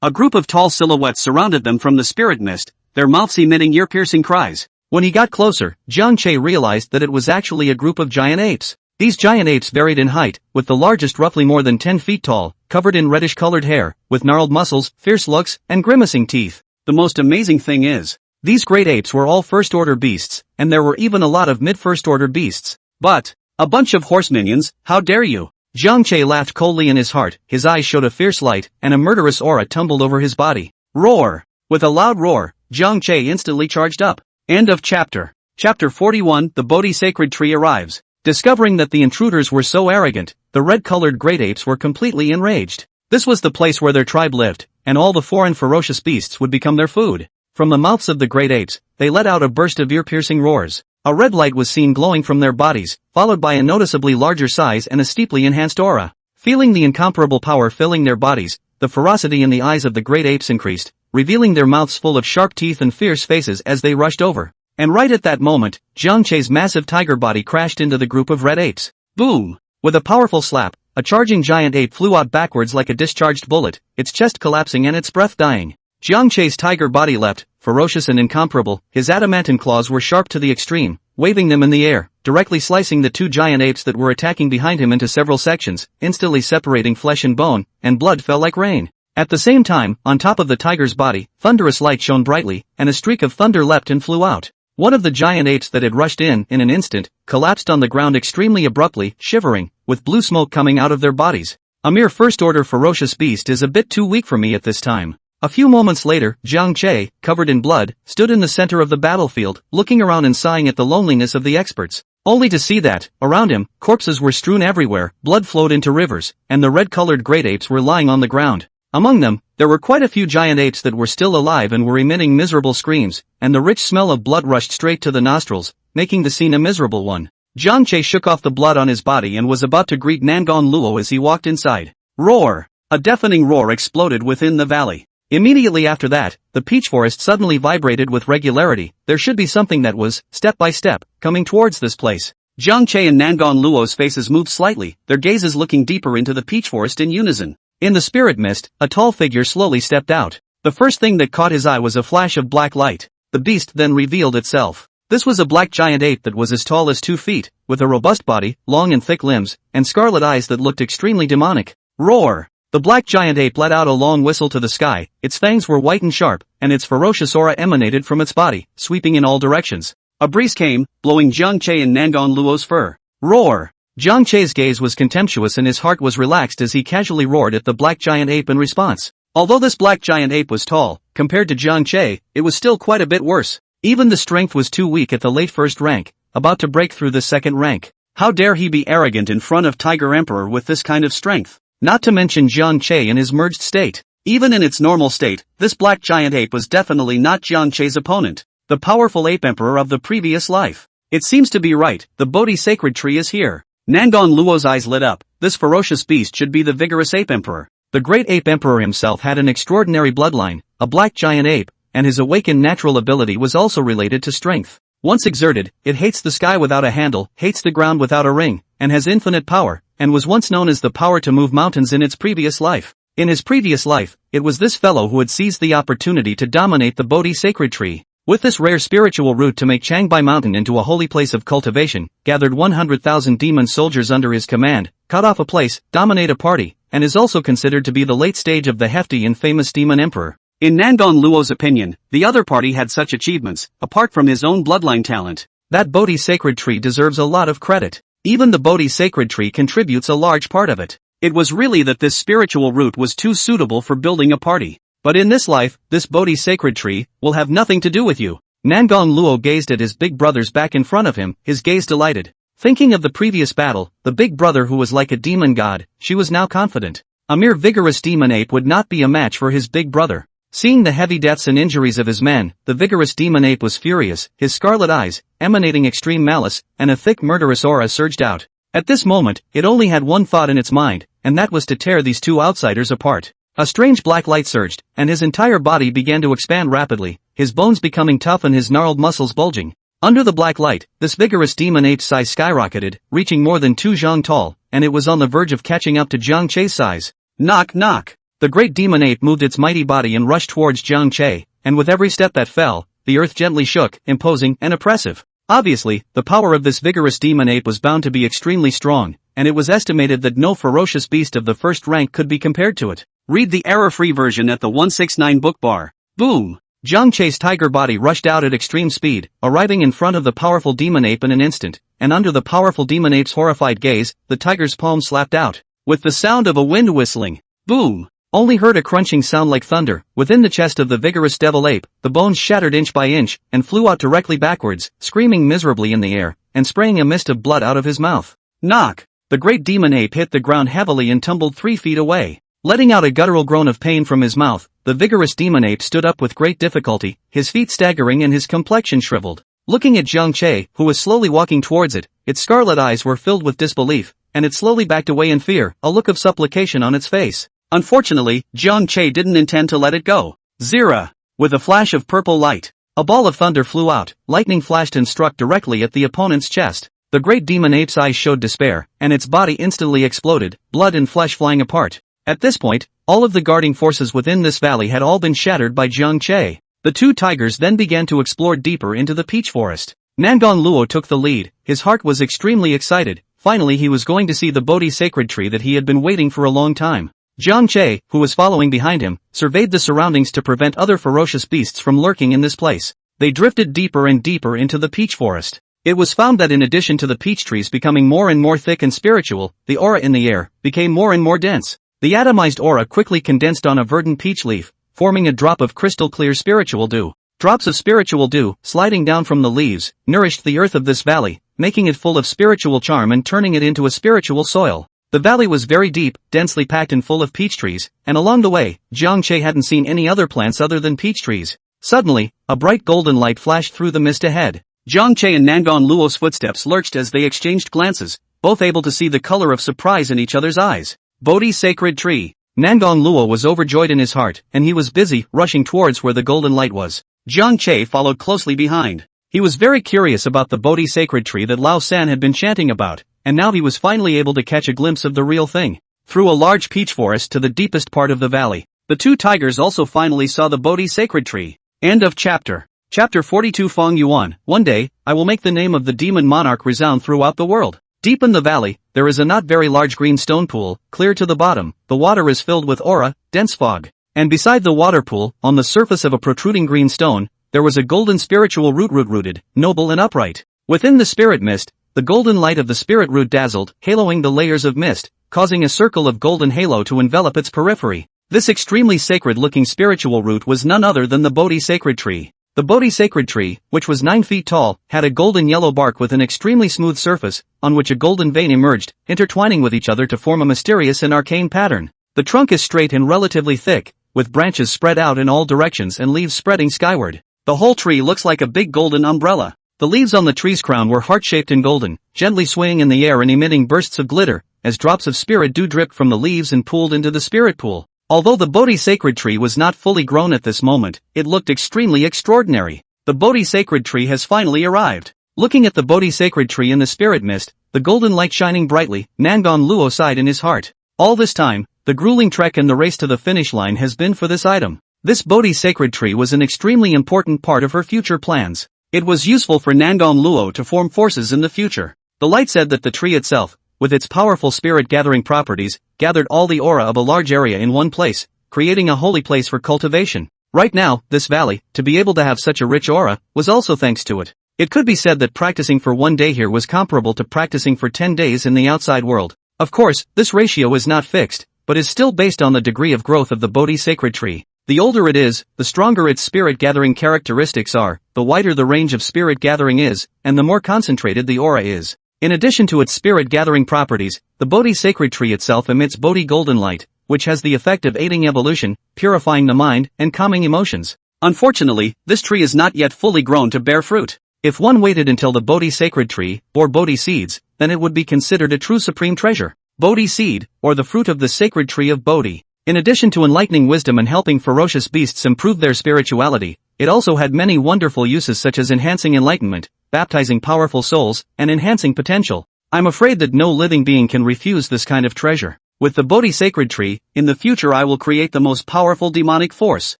a group of tall silhouettes surrounded them from the spirit mist, their mouths emitting ear-piercing cries. When he got closer, Jiang Che realized that it was actually a group of giant apes. These giant apes varied in height, with the largest roughly more than 10 feet tall, covered in reddish-colored hair, with gnarled muscles, fierce looks, and grimacing teeth. The most amazing thing is, these great apes were all first-order beasts, and there were even a lot of mid-first-order beasts. But, a bunch of horse minions, how dare you? Jiang Che laughed coldly in his heart, his eyes showed a fierce light, and a murderous aura tumbled over his body. Roar! With a loud roar, Jiang Che instantly charged up. End of chapter. Chapter 41, The Bodhi Sacred Tree arrives. Discovering that the intruders were so arrogant, the red-colored great apes were completely enraged. This was the place where their tribe lived, and all the foreign ferocious beasts would become their food. From the mouths of the great apes, they let out a burst of ear-piercing roars. A red light was seen glowing from their bodies, followed by a noticeably larger size and a steeply enhanced aura. Feeling the incomparable power filling their bodies, the ferocity in the eyes of the great apes increased, revealing their mouths full of sharp teeth and fierce faces as they rushed over. And right at that moment, Jiang Che's massive tiger body crashed into the group of red apes. Boom! With a powerful slap, a charging giant ape flew out backwards like a discharged bullet, its chest collapsing and its breath dying. Jiang Che's tiger body leapt, ferocious and incomparable, his adamantine claws were sharp to the extreme, waving them in the air, directly slicing the two giant apes that were attacking behind him into several sections, instantly separating flesh and bone, and blood fell like rain. At the same time, on top of the tiger's body, thunderous light shone brightly, and a streak of thunder leapt and flew out. One of the giant apes that had rushed in an instant, collapsed on the ground extremely abruptly, shivering, with blue smoke coming out of their bodies. A mere first-order ferocious beast is a bit too weak for me at this time. A few moments later, Jiang Che, covered in blood, stood in the center of the battlefield, looking around and sighing at the loneliness of the experts. Only to see that, around him, corpses were strewn everywhere, blood flowed into rivers, and the red-colored great apes were lying on the ground. Among them, there were quite a few giant apes that were still alive and were emitting miserable screams, and the rich smell of blood rushed straight to the nostrils, making the scene a miserable one. Jiang Che shook off the blood on his body and was about to greet Nangon Luo as he walked inside. Roar! A deafening roar exploded within the valley. Immediately after that, the peach forest suddenly vibrated with regularity. There should be something that was, step by step, coming towards this place. Jiang Che and Nangon Luo's faces moved slightly, their gazes looking deeper into the peach forest in unison. In the spirit mist, a tall figure slowly stepped out. The first thing that caught his eye was a flash of black light. The beast then revealed itself. This was a black giant ape that was as tall as 2 feet, with a robust body, long and thick limbs, and scarlet eyes that looked extremely demonic. Roar! The black giant ape let out a long whistle to the sky, its fangs were white and sharp, and its ferocious aura emanated from its body, sweeping in all directions. A breeze came, blowing Jiang Che and Nangon Luo's fur. Roar! Jiang Che's gaze was contemptuous and his heart was relaxed as he casually roared at the black giant ape in response. Although this black giant ape was tall, compared to Jiang Che, it was still quite a bit worse. Even the strength was too weak at the late first rank, about to break through the second rank. How dare he be arrogant in front of Tiger Emperor with this kind of strength? Not to mention Jiang Che in his merged state. Even in its normal state, this black giant ape was definitely not Jiang Che's opponent, the powerful ape emperor of the previous life. It seems to be right, the Bodhi sacred tree is here. Nangon Luo's eyes lit up, this ferocious beast should be the vigorous ape emperor. The great ape emperor himself had an extraordinary bloodline, a black giant ape, and his awakened natural ability was also related to strength. Once exerted, it hates the sky without a handle, hates the ground without a ring, and has infinite power, and was once known as the power to move mountains in its previous life. In his previous life, it was this fellow who had seized the opportunity to dominate the Bodhi sacred tree. With this rare spiritual root to make Changbai Mountain into a holy place of cultivation, gathered 100,000 demon soldiers under his command, cut off a place, dominate a party, and is also considered to be the late stage of the hefty and famous demon emperor. In Nangon Luo's opinion, the other party had such achievements, apart from his own bloodline talent. That Bodhi sacred tree deserves a lot of credit. Even the Bodhi sacred tree contributes a large part of it. It was really that this spiritual root was too suitable for building a party. But in this life, this Bodhi sacred tree will have nothing to do with you. Nangon Luo gazed at his big brothers back in front of him, his gaze delighted. Thinking of the previous battle, the big brother who was like a demon god, she was now confident. A mere vigorous demon ape would not be a match for his big brother. Seeing the heavy deaths and injuries of his men, the vigorous demon ape was furious, his scarlet eyes, emanating extreme malice, and a thick murderous aura surged out. At this moment, it only had one thought in its mind, and that was to tear these two outsiders apart. A strange black light surged, and his entire body began to expand rapidly, his bones becoming tough and his gnarled muscles bulging. Under the black light, this vigorous demon ape's size skyrocketed, reaching more than 2 zhang tall, and it was on the verge of catching up to Jiang Che's size. Knock knock! The great demon ape moved its mighty body and rushed towards Jiang Che, and with every step that fell, the earth gently shook, imposing and oppressive. Obviously, the power of this vigorous demon ape was bound to be extremely strong, and it was estimated that no ferocious beast of the first rank could be compared to it. Read the error-free version at the 169 book bar. Boom! Jiang Che's tiger body rushed out at extreme speed, arriving in front of the powerful demon ape in an instant, and under the powerful demon ape's horrified gaze, the tiger's palm slapped out. With the sound of a wind whistling. Boom! Only heard a crunching sound like thunder. Within the chest of the vigorous devil ape, the bones shattered inch by inch, and flew out directly backwards, screaming miserably in the air, and spraying a mist of blood out of his mouth. Knock! The great demon ape hit the ground heavily and tumbled 3 feet away. Letting out a guttural groan of pain from his mouth, the vigorous demon ape stood up with great difficulty, his feet staggering and his complexion shriveled. Looking at Jiang Che, who was slowly walking towards it, its scarlet eyes were filled with disbelief, and it slowly backed away in fear, a look of supplication on its face. Unfortunately, Jiang Che didn't intend to let it go. Zira! With a flash of purple light, a ball of thunder flew out, lightning flashed and struck directly at the opponent's chest. The great demon ape's eyes showed despair, and its body instantly exploded, blood and flesh flying apart. At this point, all of the guarding forces within this valley had all been shattered by Jiang Che. The 2 tigers then began to explore deeper into the peach forest. Nangang Luo took the lead, his heart was extremely excited, finally he was going to see the Bodhi sacred tree that he had been waiting for a long time. Jiang Che, who was following behind him, surveyed the surroundings to prevent other ferocious beasts from lurking in this place. They drifted deeper and deeper into the peach forest. It was found that in addition to the peach trees becoming more and more thick and spiritual, the aura in the air became more and more dense. The atomized aura quickly condensed on a verdant peach leaf, forming a drop of crystal clear spiritual dew. Drops of spiritual dew, sliding down from the leaves, nourished the earth of this valley, making it full of spiritual charm and turning it into a spiritual soil. The valley was very deep, densely packed and full of peach trees, and along the way, Jiang Che hadn't seen any other plants other than peach trees. Suddenly, a bright golden light flashed through the mist ahead. Jiang Che and Nangang Luo's footsteps lurched as they exchanged glances, both able to see the color of surprise in each other's eyes. Bodhi sacred tree. Nangang Luo was overjoyed in his heart, and he was busy, rushing towards where the golden light was. Jiang Che followed closely behind. He was very curious about the Bodhi sacred tree that Lao San had been chanting about, and now he was finally able to catch a glimpse of the real thing. Through a large peach forest to the deepest part of the valley, the 2 tigers also finally saw the Bodhi sacred tree. End of chapter. Chapter 42 Fong Yuan. One day, I will make the name of the demon monarch resound throughout the world. Deep in the valley, there is a not very large green stone pool, clear to the bottom. The water is filled with aura, dense fog. And beside the water pool, on the surface of a protruding green stone, there was a golden spiritual root rooted, noble and upright. Within the spirit mist, the golden light of the spirit root dazzled, haloing the layers of mist, causing a circle of golden halo to envelop its periphery. This extremely sacred-looking spiritual root was none other than the Bodhi sacred tree. The Bodhi sacred tree, which was 9 feet tall, had a golden yellow bark with an extremely smooth surface, on which a golden vein emerged, intertwining with each other to form a mysterious and arcane pattern. The trunk is straight and relatively thick, with branches spread out in all directions and leaves spreading skyward. The whole tree looks like a big golden umbrella. The leaves on the tree's crown were heart-shaped and golden, gently swaying in the air and emitting bursts of glitter, as drops of spirit dew dripped from the leaves and pooled into the spirit pool. Although the Bodhi sacred tree was not fully grown at this moment, it looked extremely extraordinary. The Bodhi sacred tree has finally arrived. Looking at the Bodhi sacred tree in the spirit mist, the golden light shining brightly, Nangang Luo sighed in his heart. All this time, the grueling trek and the race to the finish line has been for this item. This Bodhi sacred tree was an extremely important part of her future plans. It was useful for Nangang Luo to form forces in the future. The light said that the tree itself, with its powerful spirit-gathering properties, gathered all the aura of a large area in one place, creating a holy place for cultivation. Right now, this valley, to be able to have such a rich aura, was also thanks to it. It could be said that practicing for 1 day here was comparable to practicing for 10 days in the outside world. Of course, this ratio is not fixed, but is still based on the degree of growth of the Bodhi sacred tree. The older it is, the stronger its spirit-gathering characteristics are, the wider the range of spirit-gathering is, and the more concentrated the aura is. In addition to its spirit-gathering properties, the Bodhi sacred tree itself emits Bodhi golden light, which has the effect of aiding evolution, purifying the mind, and calming emotions. Unfortunately, this tree is not yet fully grown to bear fruit. If one waited until the Bodhi sacred tree bore Bodhi seeds, then it would be considered a true supreme treasure. Bodhi seed, or the fruit of the sacred tree of Bodhi. In addition to enlightening wisdom and helping ferocious beasts improve their spirituality, it also had many wonderful uses such as enhancing enlightenment, baptizing powerful souls, and enhancing potential. I'm afraid that no living being can refuse this kind of treasure. With the Bodhi sacred tree, in the future I will create the most powerful demonic force.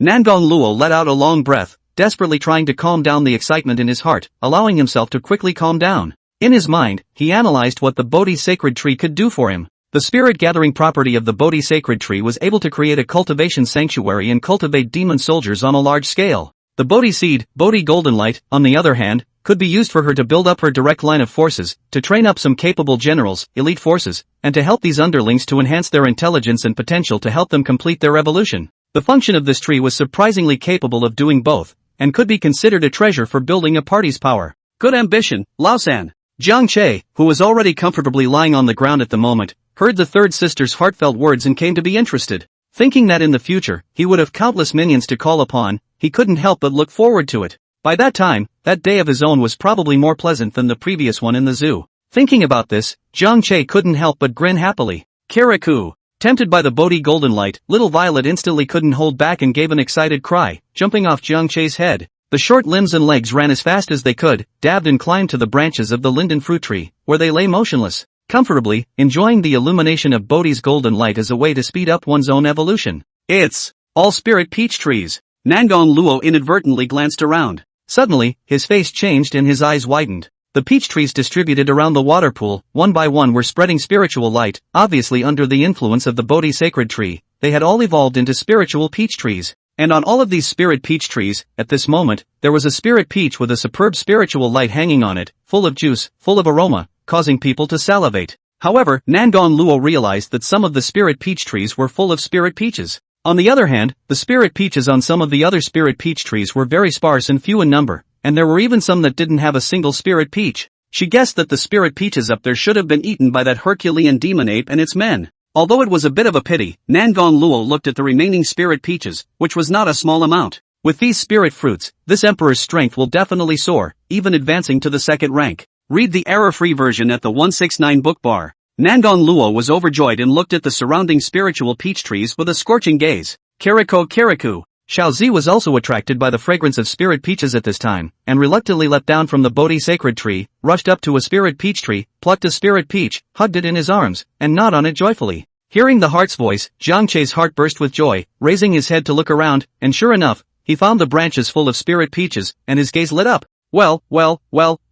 Nangong Luo let out a long breath, desperately trying to calm down the excitement in his heart, allowing himself to quickly calm down. In his mind, he analyzed what the Bodhi sacred tree could do for him. The spirit-gathering property of the Bodhi sacred tree was able to create a cultivation sanctuary and cultivate demon soldiers on a large scale. The Bodhi seed, Bodhi golden light, on the other hand, could be used for her to build up her direct line of forces, to train up some capable generals, elite forces, and to help these underlings to enhance their intelligence and potential to help them complete their evolution. The function of this tree was surprisingly capable of doing both, and could be considered a treasure for building a party's power. Good ambition, Lao-san. Jiang Che, who was already comfortably lying on the ground at the moment, heard the third sister's heartfelt words and came to be interested. Thinking that in the future, he would have countless minions to call upon, he couldn't help but look forward to it. By that time, that day of his own was probably more pleasant than the previous one in the zoo. Thinking about this, Jiang Che couldn't help but grin happily. Kirikou. Tempted by the Bodhi golden light, little Violet instantly couldn't hold back and gave an excited cry, jumping off Jiang Che's head. The short limbs and legs ran as fast as they could, dabbed and climbed to the branches of the linden fruit tree, where they lay motionless, comfortably, enjoying the illumination of Bodhi's golden light as a way to speed up one's own evolution. It's all spirit peach trees. Nangong Luo inadvertently glanced around. Suddenly, his face changed and his eyes widened. The peach trees distributed around the water pool, one by one were spreading spiritual light, obviously under the influence of the Bodhi sacred tree. They had all evolved into spiritual peach trees. And on all of these spirit peach trees, at this moment, there was a spirit peach with a superb spiritual light hanging on it, full of juice, full of aroma, causing people to salivate. However, Nangong Luo realized that some of the spirit peach trees were full of spirit peaches. On the other hand, the spirit peaches on some of the other spirit peach trees were very sparse and few in number, and there were even some that didn't have a single spirit peach. She guessed that the spirit peaches up there should have been eaten by that Herculean demon ape and its men. Although it was a bit of a pity, Nangong Luo looked at the remaining spirit peaches, which was not a small amount. With these spirit fruits, this emperor's strength will definitely soar, even advancing to the second rank. Read the error-free version at the 169 book bar. Nangong Luo was overjoyed and looked at the surrounding spiritual peach trees with a scorching gaze. Kirikou. Xiaozi was also attracted by the fragrance of spirit peaches at this time, and reluctantly leapt down from the Bodhi sacred tree, rushed up to a spirit peach tree, plucked a spirit peach, hugged it in his arms, and gnawed on it joyfully. Hearing the heart's voice, Jiang Che's heart burst with joy, raising his head to look around, and sure enough, he found the branches full of spirit peaches, and his gaze lit up. Well,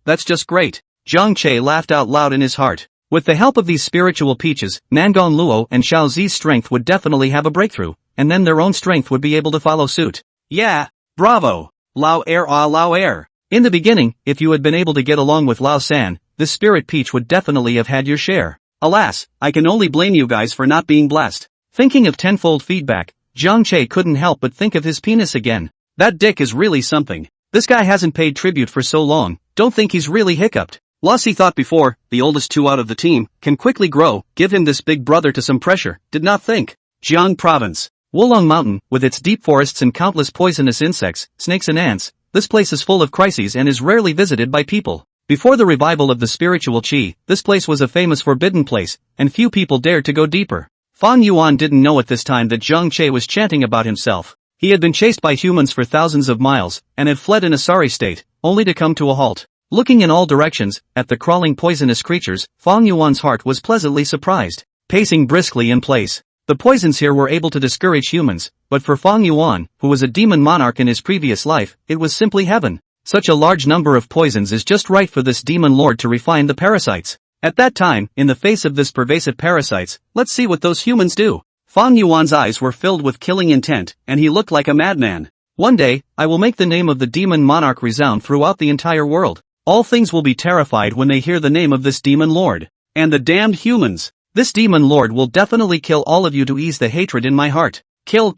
that's just great. Jiang Che laughed out loud in his heart. With the help of these spiritual peaches, Nangong Luo and Xiaozi's strength would definitely have a breakthrough, and then their own strength would be able to follow suit. Yeah, bravo! Lao Air. In the beginning, if you had been able to get along with Lao San, this spirit peach would definitely have had your share. Alas, I can only blame you guys for not being blessed. Thinking of tenfold feedback, Jiang Che couldn't help but think of his penis again. That dick is really something. This guy hasn't paid tribute for so long, don't think he's really hiccuped. Lassie thought before, the oldest two out of the team, can quickly grow, give him this big brother to some pressure, did not think. Jiang Province. Wulong Mountain, with its deep forests and countless poisonous insects, snakes and ants, this place is full of crises and is rarely visited by people. Before the revival of the spiritual qi, this place was a famous forbidden place, and few people dared to go deeper. Fong Yuan didn't know at this time that Jiang Che was chanting about himself. He had been chased by humans for thousands of miles, and had fled in a sorry state, only to come to a halt. Looking in all directions, at the crawling poisonous creatures, Fong Yuan's heart was pleasantly surprised. Pacing briskly in place. The poisons here were able to discourage humans, but for Fong Yuan, who was a demon monarch in his previous life, it was simply heaven. Such a large number of poisons is just right for this demon lord to refine the parasites. At that time, in the face of this pervasive parasites, let's see what those humans do. Fong Yuan's eyes were filled with killing intent, and he looked like a madman. One day, I will make the name of the demon monarch resound throughout the entire world. All things will be terrified when they hear the name of this demon lord. And the damned humans. This demon lord will definitely kill all of you to ease the hatred in my heart. Kill.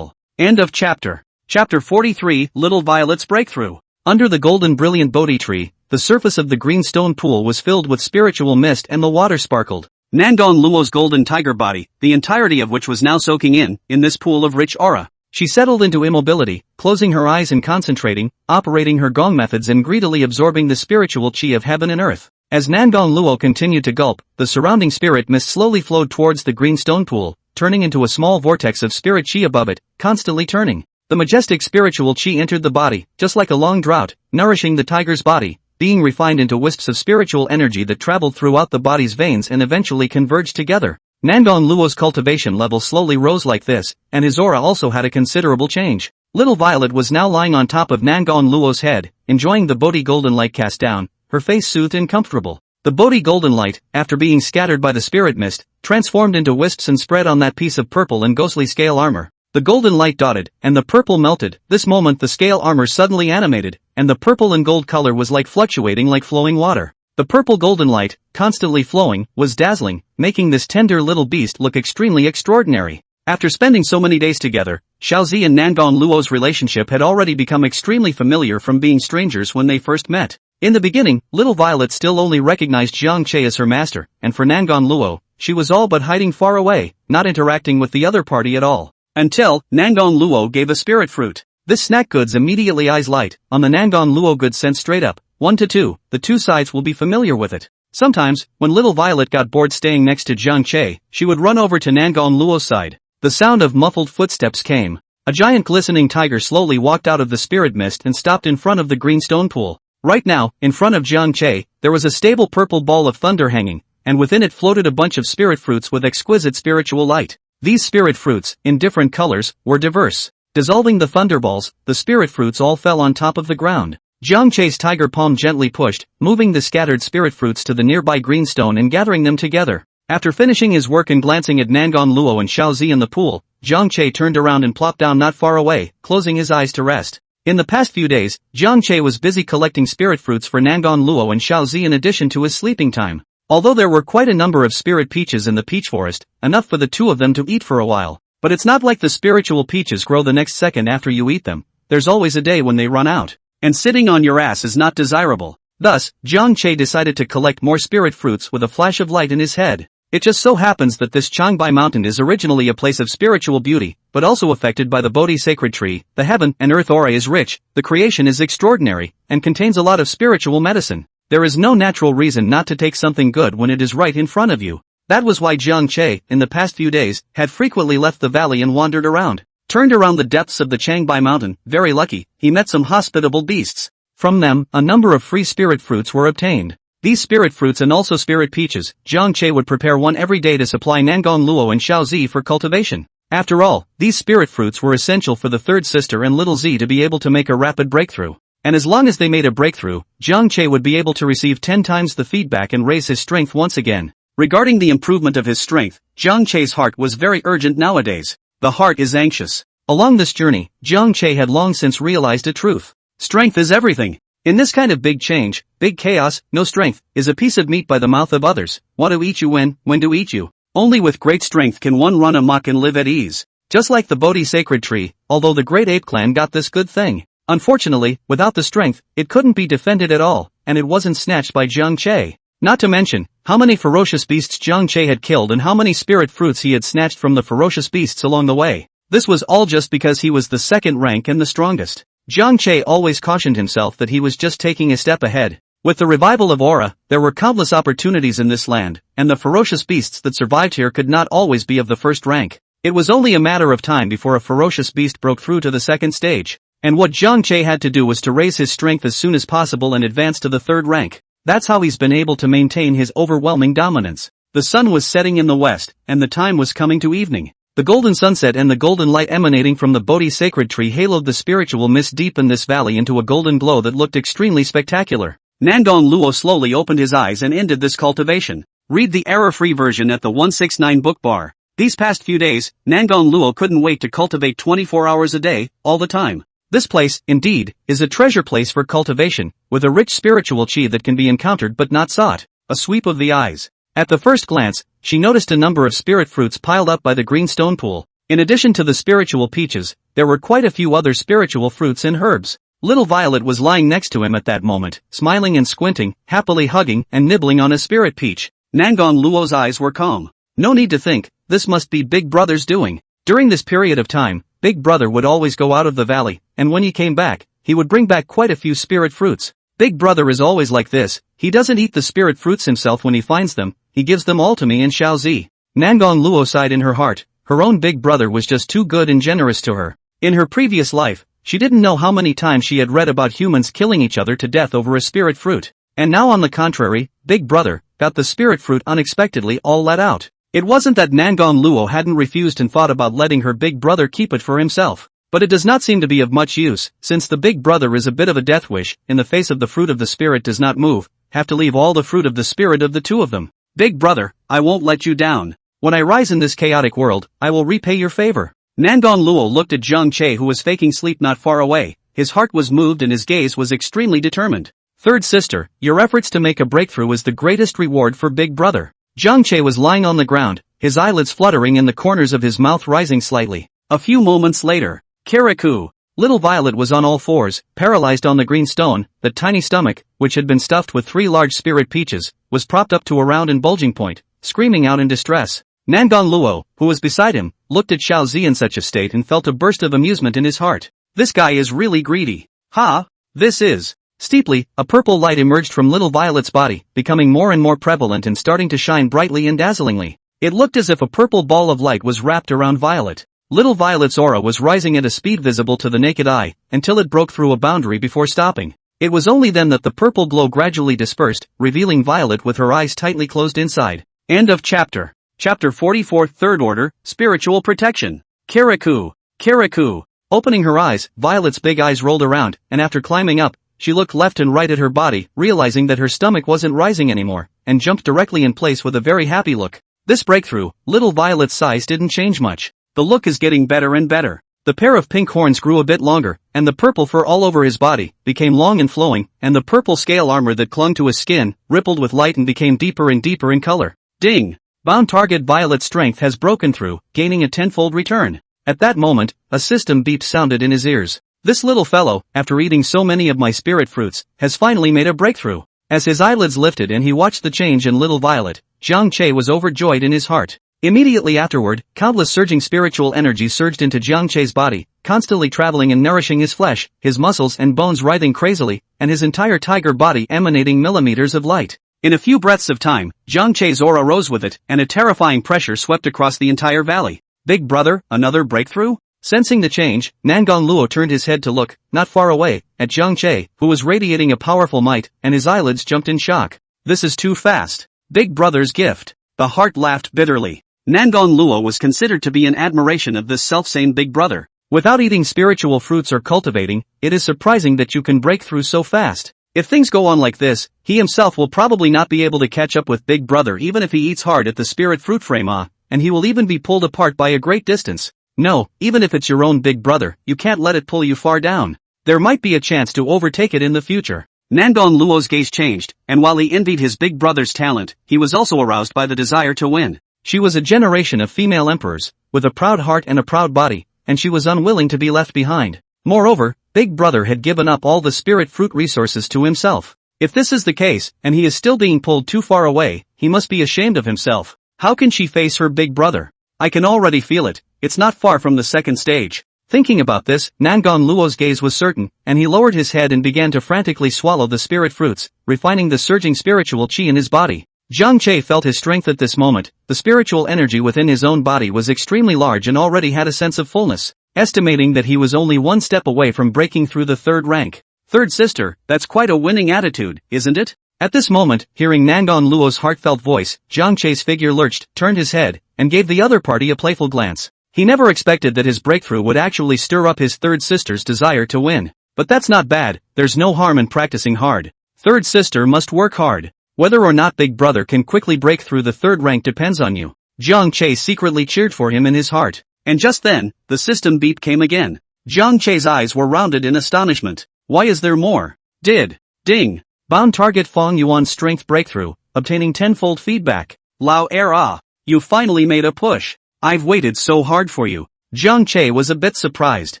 End of chapter. Chapter 43, Little Violet's Breakthrough. Under the golden brilliant Bodhi tree, the surface of the green stone pool was filled with spiritual mist and the water sparkled. Nangong Luo's golden tiger body, the entirety of which was now soaking in this pool of rich aura. She settled into immobility, closing her eyes and concentrating, operating her gong methods and greedily absorbing the spiritual qi of heaven and earth. As Nangong Luo continued to gulp, the surrounding spirit mist slowly flowed towards the green stone pool, turning into a small vortex of spirit qi above it, constantly turning. The majestic spiritual chi entered the body, just like a long drought, nourishing the tiger's body, being refined into wisps of spiritual energy that traveled throughout the body's veins and eventually converged together. Nangon Luo's cultivation level slowly rose like this, and his aura also had a considerable change. Little Violet was now lying on top of Nangon Luo's head, enjoying the Bodhi golden light cast down, her face soothed and comfortable. The Bodhi golden light, after being scattered by the spirit mist, transformed into wisps and spread on that piece of purple and ghostly scale armor. The golden light dotted, and the purple melted. This moment the scale armor suddenly animated, and the purple and gold color was like fluctuating like flowing water. The purple golden light, constantly flowing, was dazzling, making this tender little beast look extremely extraordinary. After spending so many days together, Xiaozi and Nangon Luo's relationship had already become extremely familiar from being strangers when they first met. In the beginning, little Violet still only recognized Jiang Che as her master, and for Nangon Luo, she was all but hiding far away, not interacting with the other party at all. Until, Nangon Luo gave a spirit fruit. This snack goods immediately eyes light on the Nangon Luo goods sent straight up, 1 to 2, the two sides will be familiar with it. Sometimes, when little Violet got bored staying next to Jiang Che, she would run over to Nangon Luo's side. The sound of muffled footsteps came. A giant glistening tiger slowly walked out of the spirit mist and stopped in front of the green stone pool. Right now, in front of Jiang Che, there was a stable purple ball of thunder hanging, and within it floated a bunch of spirit fruits with exquisite spiritual light. These spirit fruits, in different colors, were diverse. Dissolving the thunderballs, the spirit fruits all fell on top of the ground. Jiang Che's tiger palm gently pushed, moving the scattered spirit fruits to the nearby green stone and gathering them together. After finishing his work and glancing at Nangon Luo and Xiaozi in the pool, Jiang Che turned around and plopped down not far away, closing his eyes to rest. In the past few days, Jiang Che was busy collecting spirit fruits for Nangon Luo and Xiaozi in addition to his sleeping time. Although there were quite a number of spirit peaches in the peach forest, enough for the two of them to eat for a while. But it's not like the spiritual peaches grow the next second after you eat them. There's always a day when they run out. And sitting on your ass is not desirable. Thus, Jiang Che decided to collect more spirit fruits with a flash of light in his head. It just so happens that this Changbai mountain is originally a place of spiritual beauty, but also affected by the Bodhi sacred tree. The heaven and earth aura is rich, the creation is extraordinary, and contains a lot of spiritual medicine. There is no natural reason not to take something good when it is right in front of you. That was why Jiang Che, in the past few days, had frequently left the valley and wandered around. Turned around the depths of the Changbai mountain, very lucky, he met some hospitable beasts. From them, a number of free spirit fruits were obtained. These spirit fruits and also spirit peaches, Jiang Che would prepare one every day to supply Nangon Luo and Xiaozi for cultivation. After all, these spirit fruits were essential for the third sister and little Z to be able to make a rapid breakthrough. And as long as they made a breakthrough, Jiang Che would be able to receive 10 times the feedback and raise his strength once again. Regarding the improvement of his strength, Jiang Che's heart was very urgent nowadays. The heart is anxious. Along this journey, Jiang Che had long since realized a truth. Strength is everything. In this kind of big change, big chaos, no strength, is a piece of meat by the mouth of others. Want to eat you when to eat you. Only with great strength can one run amok and live at ease. Just like the Bodhi sacred tree, although the great ape clan got this good thing. Unfortunately, without the strength, it couldn't be defended at all, and it wasn't snatched by Jiang Che. Not to mention, how many ferocious beasts Jiang Che had killed and how many spirit fruits he had snatched from the ferocious beasts along the way. This was all just because he was the second rank and the strongest. Jiang Che always cautioned himself that he was just taking a step ahead. With the revival of aura, there were countless opportunities in this land, and the ferocious beasts that survived here could not always be of the first rank. It was only a matter of time before a ferocious beast broke through to the second stage. And what Jiang Che had to do was to raise his strength as soon as possible and advance to the third rank. That's how he's been able to maintain his overwhelming dominance. The sun was setting in the west, and the time was coming to evening. The golden sunset and the golden light emanating from the Bodhi sacred tree haloed the spiritual mist deep in this valley into a golden glow that looked extremely spectacular. Nangon Luo slowly opened his eyes and ended this cultivation. Read the error-free version at the 169 book bar. These past few days, Nangon Luo couldn't wait to cultivate 24 hours a day, all the time. This place, indeed, is a treasure place for cultivation, with a rich spiritual chi that can be encountered but not sought. A sweep of the eyes. At the first glance, she noticed a number of spirit fruits piled up by the green stone pool. In addition to the spiritual peaches, there were quite a few other spiritual fruits and herbs. Little Violet was lying next to him at that moment, smiling and squinting, happily hugging and nibbling on a spirit peach. Nangon Luo's eyes were calm. No need to think, this must be Big Brother's doing. During this period of time, Big Brother would always go out of the valley, and when he came back, he would bring back quite a few spirit fruits. Big Brother is always like this, he doesn't eat the spirit fruits himself when he finds them, he gives them all to me and Xiaozi. Nangon Luo sighed in her heart, her own Big Brother was just too good and generous to her. In her previous life, she didn't know how many times she had read about humans killing each other to death over a spirit fruit. And now on the contrary, Big Brother got the spirit fruit unexpectedly all let out. It wasn't that Nangon Luo hadn't refused and thought about letting her big brother keep it for himself. But it does not seem to be of much use, since the big brother is a bit of a death wish, in the face of the fruit of the spirit does not move, have to leave all the fruit of the spirit of the two of them. Big brother, I won't let you down. When I rise in this chaotic world, I will repay your favor. Nangon Luo looked at Zhang Che who was faking sleep not far away, his heart was moved and his gaze was extremely determined. Third sister, your efforts to make a breakthrough is the greatest reward for Big Brother. Zhang Che was lying on the ground, his eyelids fluttering and the corners of his mouth rising slightly. A few moments later, Kirikou. Little Violet was on all fours, paralyzed on the green stone. The tiny stomach, which had been stuffed with 3 large spirit peaches, was propped up to a round and bulging point, screaming out in distress. Nangon Luo, who was beside him, looked at Xiao Zi in such a state and felt a burst of amusement in his heart. This guy is really greedy. Ha! This is. Steeply, a purple light emerged from Little Violet's body, becoming more and more prevalent and starting to shine brightly and dazzlingly. It looked as if a purple ball of light was wrapped around Violet. Little Violet's aura was rising at a speed visible to the naked eye, until it broke through a boundary before stopping. It was only then that the purple glow gradually dispersed, revealing Violet with her eyes tightly closed inside. End of chapter. Chapter 44 Third Order, Spiritual Protection. Kirikou. Kirikou. Opening her eyes, Violet's big eyes rolled around, and after climbing up, she looked left and right at her body, realizing that her stomach wasn't rising anymore, and jumped directly in place with a very happy look. This breakthrough, Little Violet's size didn't change much. The look is getting better and better. The pair of pink horns grew a bit longer, and the purple fur all over his body became long and flowing, and the purple scale armor that clung to his skin rippled with light and became deeper and deeper in color. Ding! Bound target Violet's strength has broken through, gaining a tenfold return. At that moment, a system beep sounded in his ears. This little fellow, after eating so many of my spirit fruits, has finally made a breakthrough. As his eyelids lifted and he watched the change in Little Violet, Zhang Che was overjoyed in his heart. Immediately afterward, countless surging spiritual energy surged into Zhang Che's body, constantly traveling and nourishing his flesh, his muscles and bones writhing crazily, and his entire tiger body emanating millimeters of light. In a few breaths of time, Zhang Che's aura rose with it, and a terrifying pressure swept across the entire valley. Big brother, another breakthrough? Sensing the change, Nangon Luo turned his head to look, not far away, at Zhang Che, who was radiating a powerful might, and his eyelids jumped in shock. This is too fast. Big brother's gift. The heart laughed bitterly. Nangon Luo was considered to be in admiration of this selfsame big brother. Without eating spiritual fruits or cultivating, it is surprising that you can break through so fast. If things go on like this, he himself will probably not be able to catch up with big brother even if he eats hard at the spirit fruit frame, and he will even be pulled apart by a great distance. No, even if it's your own big brother, you can't let it pull you far down. There might be a chance to overtake it in the future. Nangon Luo's gaze changed, and while he envied his big brother's talent, he was also aroused by the desire to win. She was a generation of female emperors, with a proud heart and a proud body, and she was unwilling to be left behind. Moreover, Big Brother had given up all the spirit fruit resources to himself. If this is the case, and he is still being pulled too far away, he must be ashamed of himself. How can she face her big brother? I can already feel it, it's not far from the second stage. Thinking about this, Nangon Luo's gaze was certain, and he lowered his head and began to frantically swallow the spirit fruits, refining the surging spiritual chi in his body. Zhang Che felt his strength at this moment. The spiritual energy within his own body was extremely large and already had a sense of fullness, estimating that he was only one step away from breaking through the third rank. Third sister, that's quite a winning attitude, isn't it? At this moment, hearing Nangon Luo's heartfelt voice, Zhang Che's figure lurched, turned his head, and gave the other party a playful glance. He never expected that his breakthrough would actually stir up his third sister's desire to win. But that's not bad, there's no harm in practicing hard. Third sister must work hard. Whether or not Big Brother can quickly break through the third rank depends on you. Zhang Che secretly cheered for him in his heart. And just then, the system beep came again. Zhang Che's eyes were rounded in astonishment. Why is there more? Ding. Bound target Fong Yuan strength breakthrough, obtaining tenfold feedback. Lao era. You finally made a push. I've waited so hard for you. Zhang Che was a bit surprised.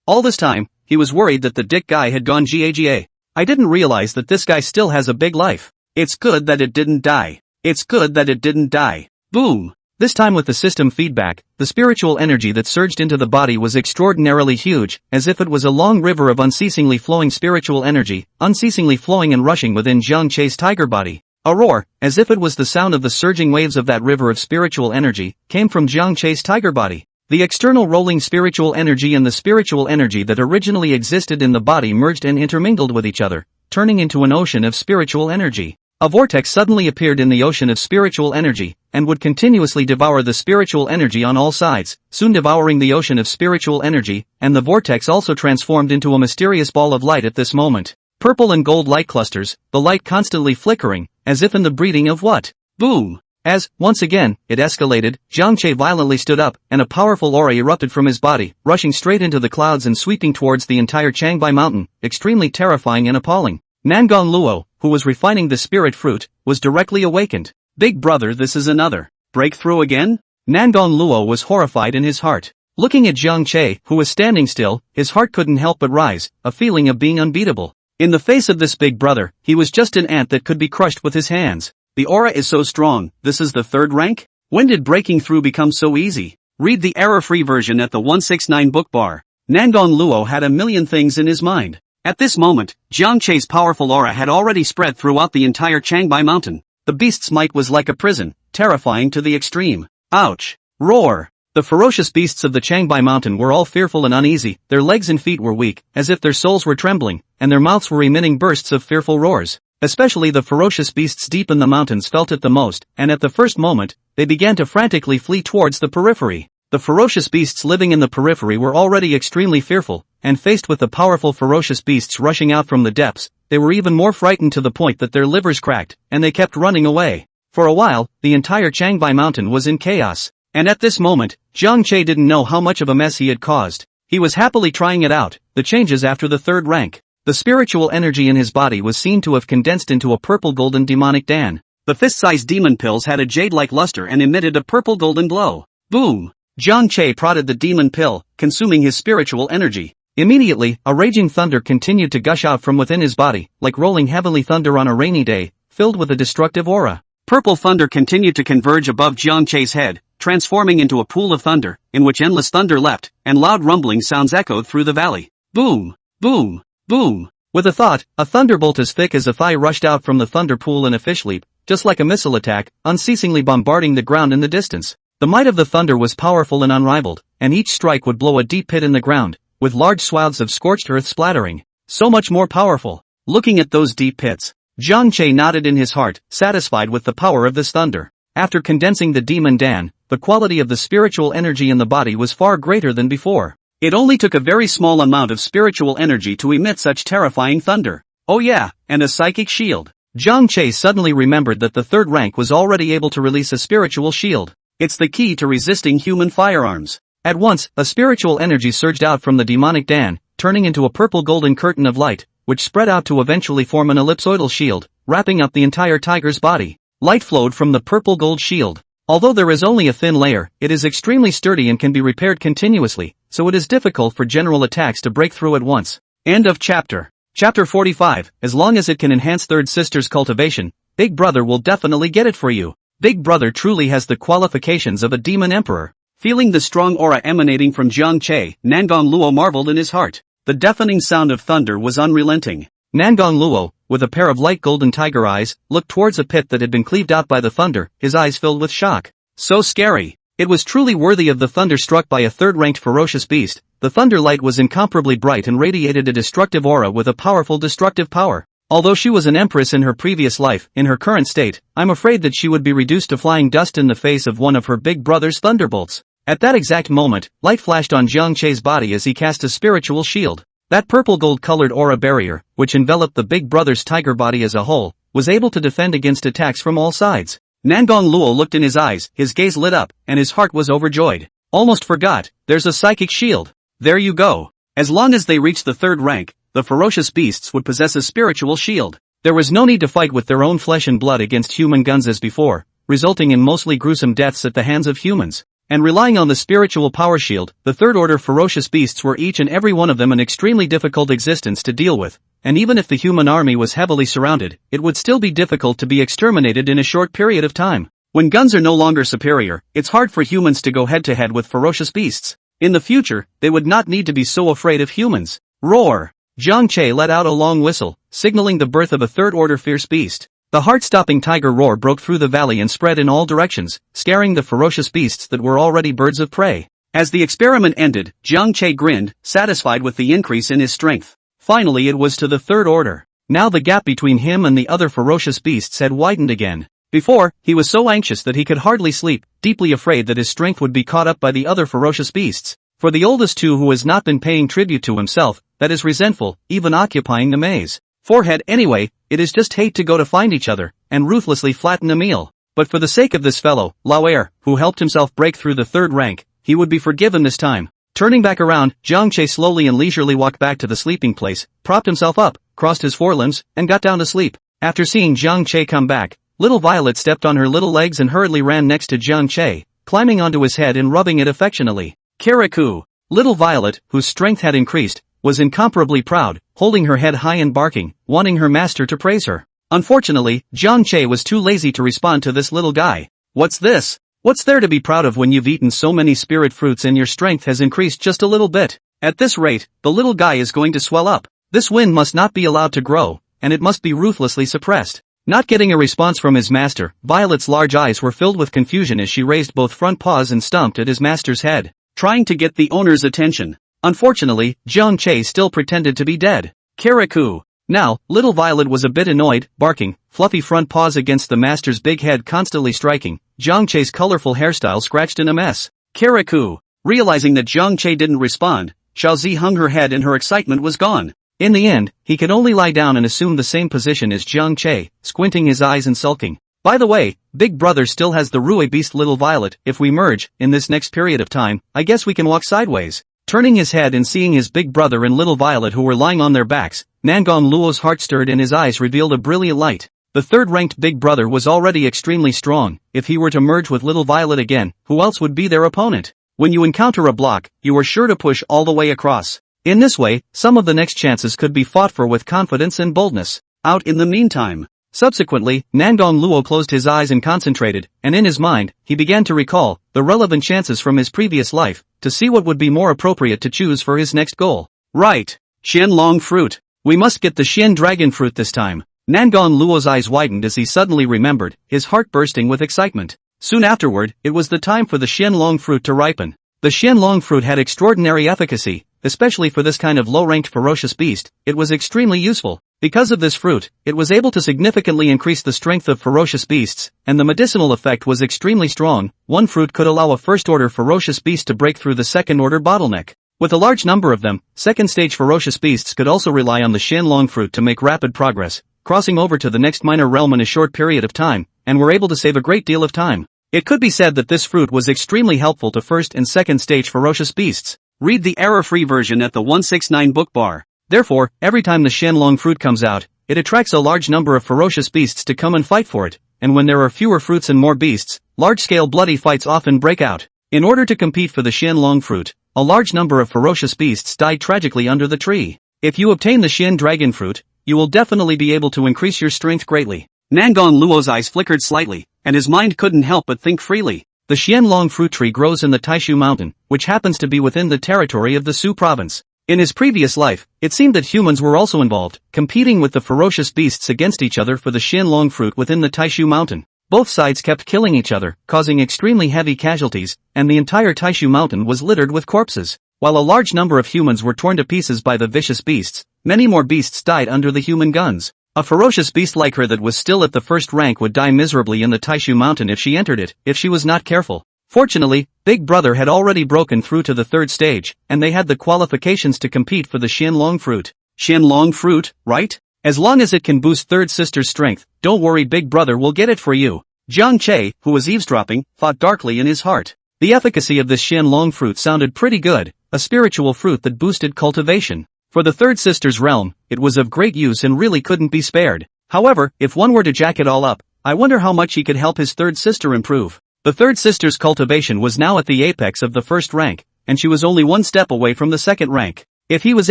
All this time, he was worried that the dick guy had gone GAGA. I didn't realize that this guy still has a big life. It's good that it didn't die. It's good that it didn't die. Boom. This time with the system feedback, the spiritual energy that surged into the body was extraordinarily huge, as if it was a long river of unceasingly flowing spiritual energy, unceasingly flowing and rushing within Zhang Che's tiger body. A roar, as if it was the sound of the surging waves of that river of spiritual energy, came from Zhang Che's tiger body. The external rolling spiritual energy and the spiritual energy that originally existed in the body merged and intermingled with each other, turning into an ocean of spiritual energy. A vortex suddenly appeared in the ocean of spiritual energy, and would continuously devour the spiritual energy on all sides, soon devouring the ocean of spiritual energy, and the vortex also transformed into a mysterious ball of light at this moment. Purple and gold light clusters, the light constantly flickering, as if in the breeding of what? Boom! As, once again, it escalated, Jiang Che violently stood up, and a powerful aura erupted from his body, rushing straight into the clouds and sweeping towards the entire Changbai mountain, extremely terrifying and appalling. Nangang Luo, who was refining the spirit fruit, was directly awakened. Big brother, this is another breakthrough again? Nangang Luo was horrified in his heart. Looking at Jiang Che, who was standing still, his heart couldn't help but rise, a feeling of being unbeatable. In the face of this big brother, he was just an ant that could be crushed with his hands. The aura is so strong, this is the third rank? When did breaking through become so easy? Read the error-free version at the 169 book bar. Nangang Luo had a million things in his mind. At this moment, Jiang Che's powerful aura had already spread throughout the entire Changbai mountain. The beast's might was like a prison, terrifying to the extreme. Ouch! Roar! The ferocious beasts of the Changbai mountain were all fearful and uneasy, their legs and feet were weak, as if their souls were trembling, and their mouths were emitting bursts of fearful roars. Especially the ferocious beasts deep in the mountains felt it the most, and at the first moment, they began to frantically flee towards the periphery. The ferocious beasts living in the periphery were already extremely fearful, and faced with the powerful ferocious beasts rushing out from the depths, they were even more frightened to the point that their livers cracked, and they kept running away. For a while, the entire Changbai mountain was in chaos, and at this moment, Jiang Che didn't know how much of a mess he had caused. He was happily trying it out, the changes after the third rank. The spiritual energy in his body was seen to have condensed into a purple-golden demonic Dan. The fist-sized demon pills had a jade-like luster and emitted a purple-golden glow. Boom! Jiang Che prodded the demon pill, consuming his spiritual energy. Immediately, a raging thunder continued to gush out from within his body, like rolling heavenly thunder on a rainy day, filled with a destructive aura. Purple thunder continued to converge above Jiang Che's head, transforming into a pool of thunder, in which endless thunder leapt, and loud rumbling sounds echoed through the valley. Boom! Boom! Boom! With a thought, a thunderbolt as thick as a thigh rushed out from the thunder pool in a fish leap, just like a missile attack, unceasingly bombarding the ground in the distance. The might of the thunder was powerful and unrivaled, and each strike would blow a deep pit in the ground, with large swaths of scorched earth splattering. So much more powerful. Looking at those deep pits, Jiang Che nodded in his heart, satisfied with the power of this thunder. After condensing the demon Dan, the quality of the spiritual energy in the body was far greater than before. It only took a very small amount of spiritual energy to emit such terrifying thunder. Oh yeah, and a psychic shield. Jiang Che suddenly remembered that the third rank was already able to release a spiritual shield. It's the key to resisting human firearms. At once, a spiritual energy surged out from the demonic Dan, turning into a purple-golden curtain of light, which spread out to eventually form an ellipsoidal shield, wrapping up the entire tiger's body. Light flowed from the purple-gold shield. Although there is only a thin layer, it is extremely sturdy and can be repaired continuously, so it is difficult for general attacks to break through at once. End of chapter. Chapter 45, as long as it can enhance Third Sister's cultivation, Big Brother will definitely get it for you. Big Brother truly has the qualifications of a demon emperor. Feeling the strong aura emanating from Jiang Che, Nangang Luo marveled in his heart. The deafening sound of thunder was unrelenting. Nangang Luo, with a pair of light golden tiger eyes, looked towards a pit that had been cleaved out by the thunder, his eyes filled with shock. So scary. It was truly worthy of the thunder struck by a third-ranked ferocious beast. The thunder light was incomparably bright and radiated a destructive aura with a powerful destructive power. Although she was an empress in her previous life, in her current state, I'm afraid that she would be reduced to flying dust in the face of one of her big brother's thunderbolts. At that exact moment, light flashed on Jiang Che's body as he cast a spiritual shield. That purple gold-colored aura barrier, which enveloped the big brother's tiger body as a whole, was able to defend against attacks from all sides. Nangang Luo looked in his eyes, his gaze lit up, and his heart was overjoyed. Almost forgot, there's a psychic shield. There you go. As long as they reached the third rank, the ferocious beasts would possess a spiritual shield. There was no need to fight with their own flesh and blood against human guns as before, resulting in mostly gruesome deaths at the hands of humans. And relying on the spiritual power shield, the third-order ferocious beasts were each and every one of them an extremely difficult existence to deal with, and even if the human army was heavily surrounded, it would still be difficult to be exterminated in a short period of time. When guns are no longer superior, it's hard for humans to go head-to-head with ferocious beasts. In the future, they would not need to be so afraid of humans. Roar! Jiang Che let out a long whistle, signaling the birth of a third-order fierce beast. The heart-stopping tiger roar broke through the valley and spread in all directions, scaring the ferocious beasts that were already birds of prey. As the experiment ended, Jiang Che grinned, satisfied with the increase in his strength. Finally it was to the third order. Now the gap between him and the other ferocious beasts had widened again. Before, he was so anxious that he could hardly sleep, deeply afraid that his strength would be caught up by the other ferocious beasts. For the oldest two who has not been paying tribute to himself, that is resentful, even occupying the maze. Forehead anyway, it is just hate to go to find each other, and ruthlessly flatten a meal. But for the sake of this fellow, Lauer, who helped himself break through the third rank, he would be forgiven this time. Turning back around, Jiang Che slowly and leisurely walked back to the sleeping place, propped himself up, crossed his forelimbs, and got down to sleep. After seeing Jiang Che come back, little Violet stepped on her little legs and hurriedly ran next to Jiang Che, climbing onto his head and rubbing it affectionately. Kirikou. Little Violet, whose strength had increased, was incomparably proud, holding her head high and barking, wanting her master to praise her. Unfortunately, Jiang Che was too lazy to respond to this little guy. What's this? What's there to be proud of when you've eaten so many spirit fruits and your strength has increased just a little bit? At this rate, the little guy is going to swell up. This wind must not be allowed to grow, and it must be ruthlessly suppressed. Not getting a response from his master, Violet's large eyes were filled with confusion as she raised both front paws and stomped at his master's head, trying to get the owner's attention. Unfortunately, Jiang Che still pretended to be dead. Kirikou. Now, little Violet was a bit annoyed, barking, fluffy front paws against the master's big head constantly striking. Jiang Che's colorful hairstyle scratched in a mess. Kirikou. Realizing that Jiang Che didn't respond, Xiaozi hung her head and her excitement was gone. In the end, he could only lie down and assume the same position as Jiang Che, squinting his eyes and sulking. By the way, Big Brother still has the Rue Beast little Violet. If we merge, in this next period of time, I guess we can walk sideways. Turning his head and seeing his Big Brother and little Violet who were lying on their backs, Nangong Luo's heart stirred and his eyes revealed a brilliant light. The third-ranked Big Brother was already extremely strong. If he were to merge with little Violet again, who else would be their opponent? When you encounter a block, you are sure to push all the way across. In this way, some of the next chances could be fought for with confidence and boldness. Out in the meantime. Subsequently, Nangong Luo closed his eyes and concentrated, and in his mind, he began to recall the relevant chances from his previous life, to see what would be more appropriate to choose for his next goal. Right. Xianlong fruit. We must get the Xian dragon fruit this time. Nangong Luo's eyes widened as he suddenly remembered, his heart bursting with excitement. Soon afterward, it was the time for the Xianlong fruit to ripen. The Xianlong fruit had extraordinary efficacy, especially for this kind of low-ranked ferocious beast. It was extremely useful. Because of this fruit, it was able to significantly increase the strength of ferocious beasts, and the medicinal effect was extremely strong. One fruit could allow a first-order ferocious beast to break through the second-order bottleneck. With a large number of them, second-stage ferocious beasts could also rely on the Xianlong fruit to make rapid progress, crossing over to the next minor realm in a short period of time, and were able to save a great deal of time. It could be said that this fruit was extremely helpful to first and second stage ferocious beasts. Read the error-free version at the 169 book bar. Therefore, every time the Xianlong fruit comes out, it attracts a large number of ferocious beasts to come and fight for it, and when there are fewer fruits and more beasts, large-scale bloody fights often break out. In order to compete for the Xianlong fruit, a large number of ferocious beasts died tragically under the tree. If you obtain the Xian dragon fruit, you will definitely be able to increase your strength greatly. Nangong Luo's eyes flickered slightly, and his mind couldn't help but think freely. The Xianlong fruit tree grows in the Taishu mountain, which happens to be within the territory of the Su province. In his previous life, it seemed that humans were also involved, competing with the ferocious beasts against each other for the Xianlong fruit within the Taishu mountain. Both sides kept killing each other, causing extremely heavy casualties, and the entire Taishu mountain was littered with corpses. While a large number of humans were torn to pieces by the vicious beasts, many more beasts died under the human guns. A ferocious beast like her that was still at the first rank would die miserably in the Taishu mountain if she entered it, if she was not careful. Fortunately, Big Brother had already broken through to the third stage, and they had the qualifications to compete for the Xianlong fruit. Xianlong fruit, right? As long as it can boost third sister's strength, don't worry, Big Brother will get it for you. Jiang Che, who was eavesdropping, thought darkly in his heart. The efficacy of this Xianlong fruit sounded pretty good, a spiritual fruit that boosted cultivation. For the third sister's realm, it was of great use and really couldn't be spared. However, if one were to jack it all up, I wonder how much he could help his third sister improve. The third sister's cultivation was now at the apex of the first rank, and she was only one step away from the second rank. If he was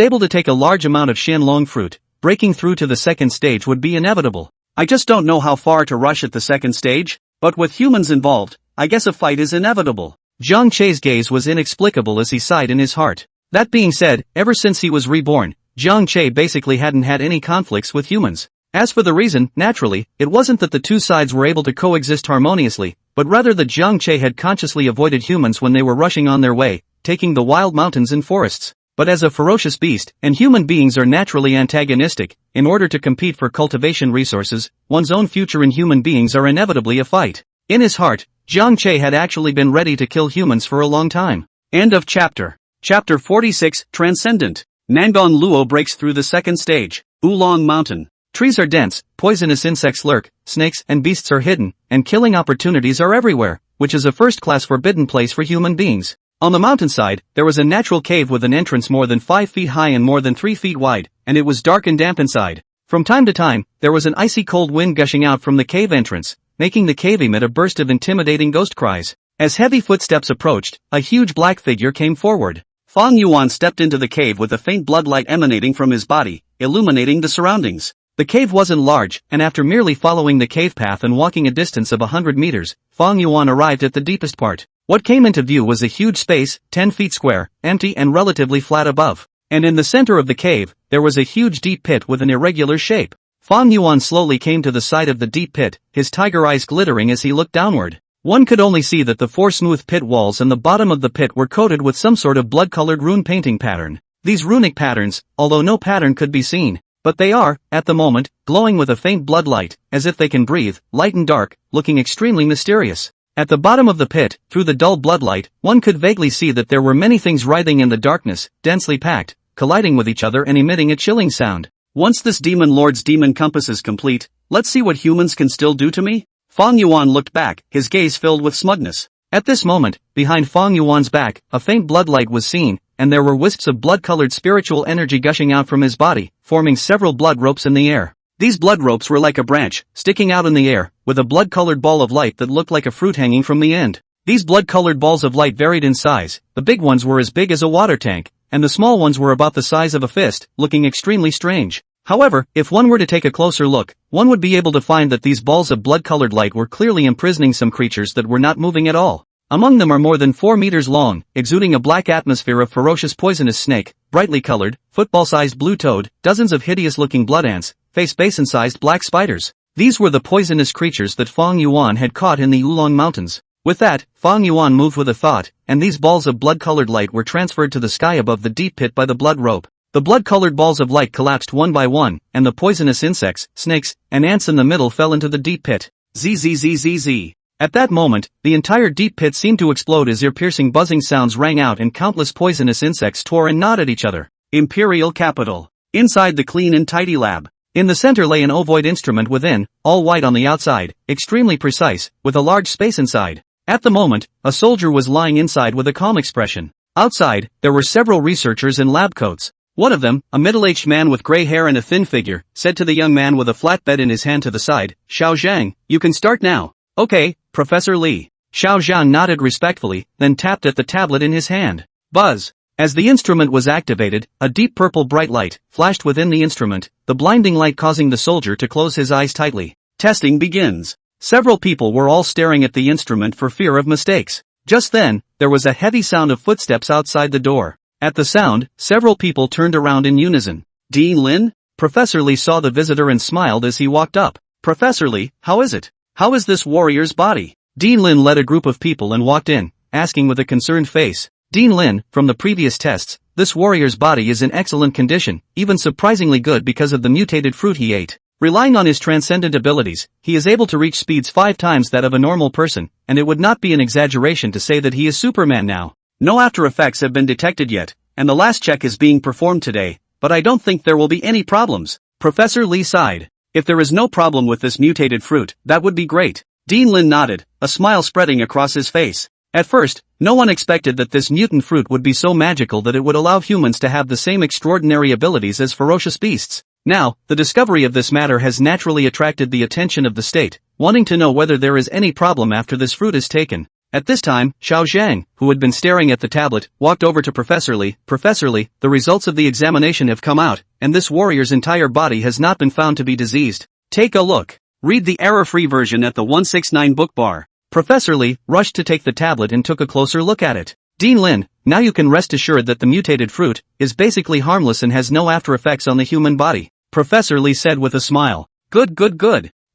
able to take a large amount of Xianlong fruit, breaking through to the second stage would be inevitable. I just don't know how far to rush at the second stage, but with humans involved, I guess a fight is inevitable. Jiang Che's gaze was inexplicable as he sighed in his heart. That being said, ever since he was reborn, Jiang Che basically hadn't had any conflicts with humans. As for the reason, naturally, it wasn't that the two sides were able to coexist harmoniously, but rather that Jiang Che had consciously avoided humans when they were rushing on their way, taking the wild mountains and forests. But as a ferocious beast, and human beings are naturally antagonistic, in order to compete for cultivation resources, one's own future and human beings are inevitably a fight. In his heart, Jiang Che had actually been ready to kill humans for a long time. End of chapter. Chapter 46, Transcendent. Nangon Luo breaks through the second stage. Oolong Mountain. Trees are dense, poisonous insects lurk, snakes and beasts are hidden, and killing opportunities are everywhere, which is a first-class forbidden place for human beings. On the mountainside, there was a natural cave with an entrance more than 5 feet high and more than 3 feet wide, and it was dark and damp inside. From time to time, there was an icy cold wind gushing out from the cave entrance, making the cave emit a burst of intimidating ghost cries. As heavy footsteps approached, a huge black figure came forward. Fong Yuan stepped into the cave with a faint bloodlight emanating from his body, illuminating the surroundings. The cave wasn't large, and after merely following the cave path and walking a distance of 100 meters, Fong Yuan arrived at the deepest part. What came into view was a huge space, 10 feet square, empty and relatively flat above. And in the center of the cave, there was a huge deep pit with an irregular shape. Fong Yuan slowly came to the side of the deep pit, his tiger eyes glittering as he looked downward. One could only see that the 4 smooth pit walls and the bottom of the pit were coated with some sort of blood-colored rune painting pattern. These runic patterns, although no pattern could be seen, but they are, at the moment, glowing with a faint blood light, as if they can breathe, light and dark, looking extremely mysterious. At the bottom of the pit, through the dull bloodlight, one could vaguely see that there were many things writhing in the darkness, densely packed, colliding with each other and emitting a chilling sound. Once this demon lord's demon compass is complete, let's see what humans can still do to me? Fong Yuan looked back, his gaze filled with smugness. At this moment, behind Fong Yuan's back, a faint bloodlight was seen, and there were wisps of blood-colored spiritual energy gushing out from his body, forming several blood ropes in the air. These blood ropes were like a branch, sticking out in the air, with a blood-colored ball of light that looked like a fruit hanging from the end. These blood-colored balls of light varied in size. The big ones were as big as a water tank, and the small ones were about the size of a fist, looking extremely strange. However, if one were to take a closer look, one would be able to find that these balls of blood-colored light were clearly imprisoning some creatures that were not moving at all. Among them are more than 4 meters long, exuding a black atmosphere of ferocious poisonous snake, brightly colored, football-sized blue toad, dozens of hideous-looking blood ants, face basin-sized black spiders. These were the poisonous creatures that Fong Yuan had caught in the Oolong Mountains. With that, Fong Yuan moved with a thought, and these balls of blood-colored light were transferred to the sky above the deep pit by the blood rope. The blood-colored balls of light collapsed one by one, and the poisonous insects, snakes, and ants in the middle fell into the deep pit. Zzzzz. At that moment, the entire deep pit seemed to explode as ear-piercing buzzing sounds rang out and countless poisonous insects tore and gnawed at each other. Imperial Capital. Inside the clean and tidy lab. In the center lay an ovoid instrument within, all white on the outside, extremely precise, with a large space inside. At the moment, a soldier was lying inside with a calm expression. Outside, there were several researchers in lab coats. One of them, a middle-aged man with gray hair and a thin figure, said to the young man with a flatbed in his hand to the side, "Xiao Zhang, you can start now." "Okay, Professor Li." Xiao Zhang nodded respectfully, then tapped at the tablet in his hand. Buzz. As the instrument was activated, a deep purple bright light flashed within the instrument, the blinding light causing the soldier to close his eyes tightly. Testing begins. Several people were all staring at the instrument for fear of mistakes. Just then, there was a heavy sound of footsteps outside the door. At the sound, several people turned around in unison. "Dean Lin?" Professor Li saw the visitor and smiled as he walked up. "Professor Li, how is it? How is this warrior's body?" Dean Lin led a group of people and walked in, asking with a concerned face. "Dean Lin, from the previous tests, this warrior's body is in excellent condition, even surprisingly good because of the mutated fruit he ate. Relying on his transcendent abilities, he is able to reach speeds 5 times that of a normal person, and it would not be an exaggeration to say that he is Superman now. No after effects have been detected yet, and the last check is being performed today, but I don't think there will be any problems." Professor Li sighed. "If there is no problem with this mutated fruit, that would be great." Dean Lin nodded, a smile spreading across his face. At first, no one expected that this mutant fruit would be so magical that it would allow humans to have the same extraordinary abilities as ferocious beasts. Now, the discovery of this matter has naturally attracted the attention of the state, wanting to know whether there is any problem after this fruit is taken. At this time, Xiao Zhang, who had been staring at the tablet, walked over to Professor Li. "Professor Li, the results of the examination have come out, and this warrior's entire body has not been found to be diseased. Take a look. Read the error-free version at the 169 book bar." Professor Li rushed to take the tablet and took a closer look at it. "Dean Lin, now you can rest assured that the mutated fruit is basically harmless and has no after effects on the human body," Professor Li said with a smile. Good.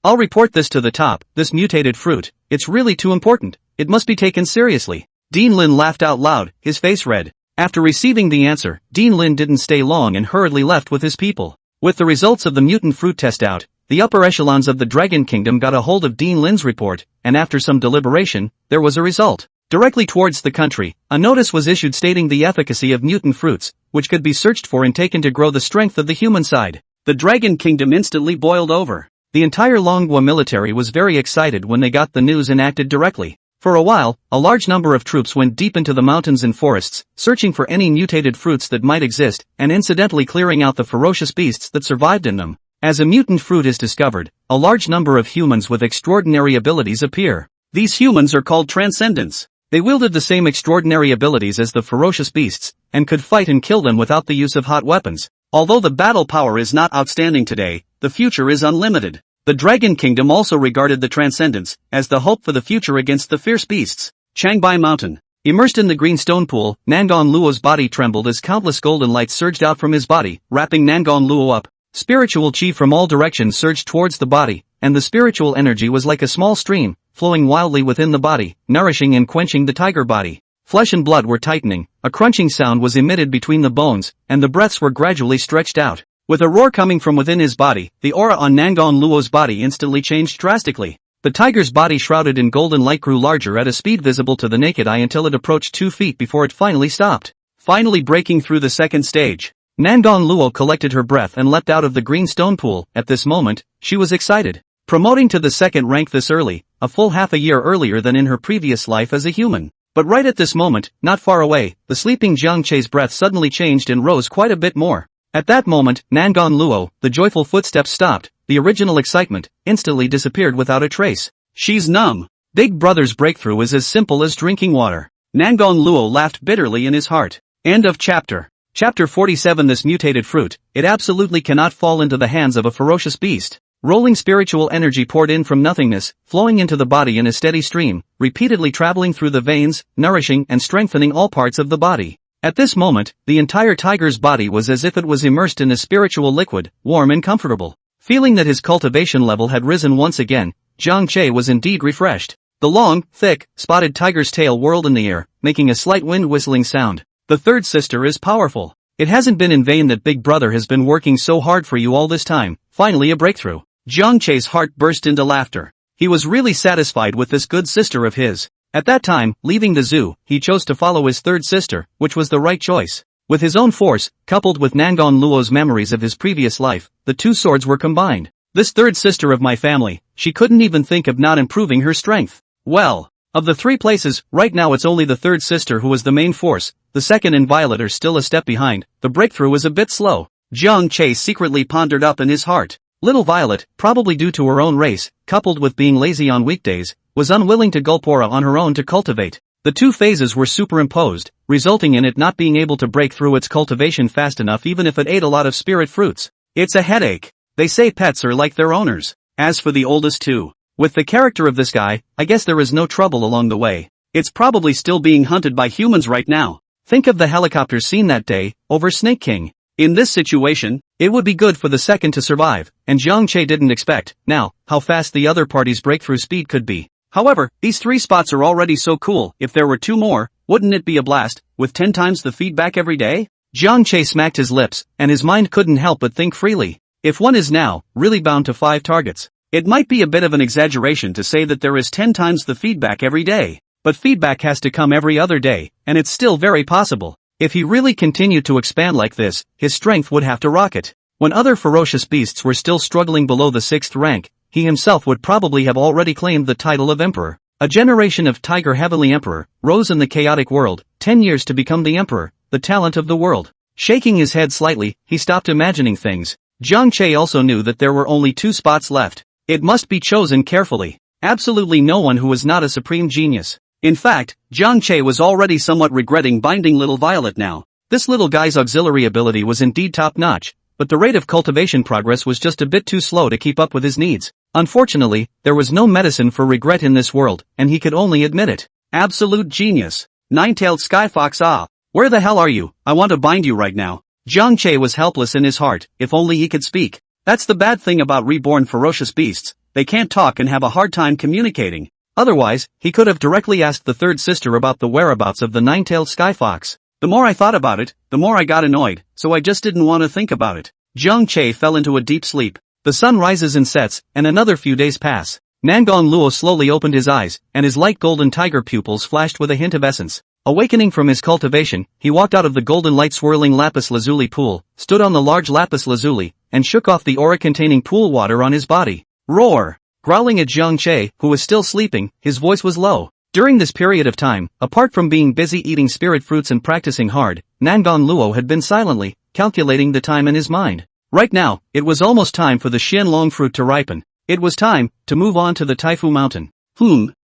I'll report this to the top, this mutated fruit, it's really too important, it must be taken seriously." Dean Lin laughed out loud, his face red. After receiving the answer, Dean Lin didn't stay long and hurriedly left with his people. With the results of the mutant fruit test out, the upper echelons of the Dragon Kingdom got a hold of Dean Lin's report, and after some deliberation, there was a result. Directly towards the country, a notice was issued stating the efficacy of mutant fruits, which could be searched for and taken to grow the strength of the human side. The Dragon Kingdom instantly boiled over. The entire Longhua military was very excited when they got the news and acted directly. For a while, a large number of troops went deep into the mountains and forests, searching for any mutated fruits that might exist, and incidentally clearing out the ferocious beasts that survived in them. As a mutant fruit is discovered, a large number of humans with extraordinary abilities appear. These humans are called transcendents. They wielded the same extraordinary abilities as the ferocious beasts, and could fight and kill them without the use of hot weapons. Although the battle power is not outstanding today, the future is unlimited. The Dragon Kingdom also regarded the Transcendents as the hope for the future against the fierce beasts. Changbai Mountain. Immersed in the green stone pool, Nangon Luo's body trembled as countless golden lights surged out from his body, wrapping Nangon Luo up. Spiritual chi from all directions surged towards the body, and the spiritual energy was like a small stream, flowing wildly within the body, nourishing and quenching the tiger body. Flesh and blood were tightening, a crunching sound was emitted between the bones, and the breaths were gradually stretched out. With a roar coming from within his body, the aura on Nangon Luo's body instantly changed drastically. The tiger's body shrouded in golden light grew larger at a speed visible to the naked eye until it approached 2 feet before it finally stopped. Finally breaking through the second stage. Nangon Luo collected her breath and leapt out of the green stone pool. At this moment, she was excited. Promoting to the second rank this early, a full half a year earlier than in her previous life as a human. But right at this moment, not far away, the sleeping Jiang Che's breath suddenly changed and rose quite a bit more. At that moment, Nangon Luo, the joyful footsteps stopped, the original excitement, instantly disappeared without a trace. She's numb. Big Brother's breakthrough is as simple as drinking water. Nangon Luo laughed bitterly in his heart. End of chapter. Chapter 47. This mutated fruit, it absolutely cannot fall into the hands of a ferocious beast. Rolling spiritual energy poured in from nothingness, flowing into the body in a steady stream, repeatedly traveling through the veins, nourishing and strengthening all parts of the body. At this moment, the entire tiger's body was as if it was immersed in a spiritual liquid, warm and comfortable. Feeling that his cultivation level had risen once again, Jiang Che was indeed refreshed. The long, thick, spotted tiger's tail whirled in the air, making a slight wind whistling sound. The third sister is powerful. It hasn't been in vain that Big Brother has been working so hard for you all this time. Finally a breakthrough. Jiang Che's heart burst into laughter. He was really satisfied with this good sister of his. At that time, leaving the zoo, he chose to follow his third sister, which was the right choice. With his own force, coupled with Nangon Luo's memories of his previous life, the two swords were combined. This third sister of my family, she couldn't even think of not improving her strength. Well, of the 3 places, right now it's only the third sister who was the main force, the second and Violet are still a step behind. The breakthrough was a bit slow. Jiang Che secretly pondered up in his heart. Little Violet, probably due to her own race, coupled with being lazy on weekdays, was unwilling to gulp aura on her own to cultivate. The 2 phases were superimposed, resulting in it not being able to break through its cultivation fast enough even if it ate a lot of spirit fruits. It's a headache. They say pets are like their owners. As for the oldest 2, with the character of this guy, I guess there is no trouble along the way. It's probably still being hunted by humans right now. Think of the helicopters seen that day, over Snake King. In this situation, it would be good for the second to survive, and Jiang Che didn't expect, now, how fast the other party's breakthrough speed could be. However, these 3 spots are already so cool. If there were 2 more, wouldn't it be a blast, with 10 times the feedback every day? Jiang Che smacked his lips, and his mind couldn't help but think freely. If one is now, really bound to 5 targets, it might be a bit of an exaggeration to say that there is 10 times the feedback every day. But feedback has to come every other day, and it's still very possible. If he really continued to expand like this, his strength would have to rocket. When other ferocious beasts were still struggling below the 6th rank, he himself would probably have already claimed the title of emperor. A generation of Tiger Heavenly Emperor rose in the chaotic world, 10 years to become the emperor, the talent of the world. Shaking his head slightly, he stopped imagining things. Jiang Che also knew that there were only 2 spots left. It must be chosen carefully. Absolutely no one who was not a supreme genius. In fact, Jiang Che was already somewhat regretting binding little Violet now. This little guy's auxiliary ability was indeed top-notch, but the rate of cultivation progress was just a bit too slow to keep up with his needs. Unfortunately, there was no medicine for regret in this world, and he could only admit it. Absolute genius. Nine-tailed Skyfox, ah. Where the hell are you? I want to bind you right now. Jiang Che was helpless in his heart, if only he could speak. That's the bad thing about reborn ferocious beasts, they can't talk and have a hard time communicating. Otherwise, he could have directly asked the third sister about the whereabouts of the nine-tailed sky fox. The more I thought about it, the more I got annoyed, so I just didn't want to think about it. Jiang Che fell into a deep sleep. The sun rises and sets, and another few days pass. Nangang Luo slowly opened his eyes, and his light golden tiger pupils flashed with a hint of essence. Awakening from his cultivation, he walked out of the golden light swirling lapis lazuli pool, stood on the large lapis lazuli, and shook off the aura-containing pool water on his body. Roar! Growling at Jiang Che, who was still sleeping, his voice was low. During this period of time, apart from being busy eating spirit fruits and practicing hard, Nangang Luo had been silently calculating the time in his mind. Right now, it was almost time for the Xianlong fruit to ripen. It was time to move on to the Taifu mountain.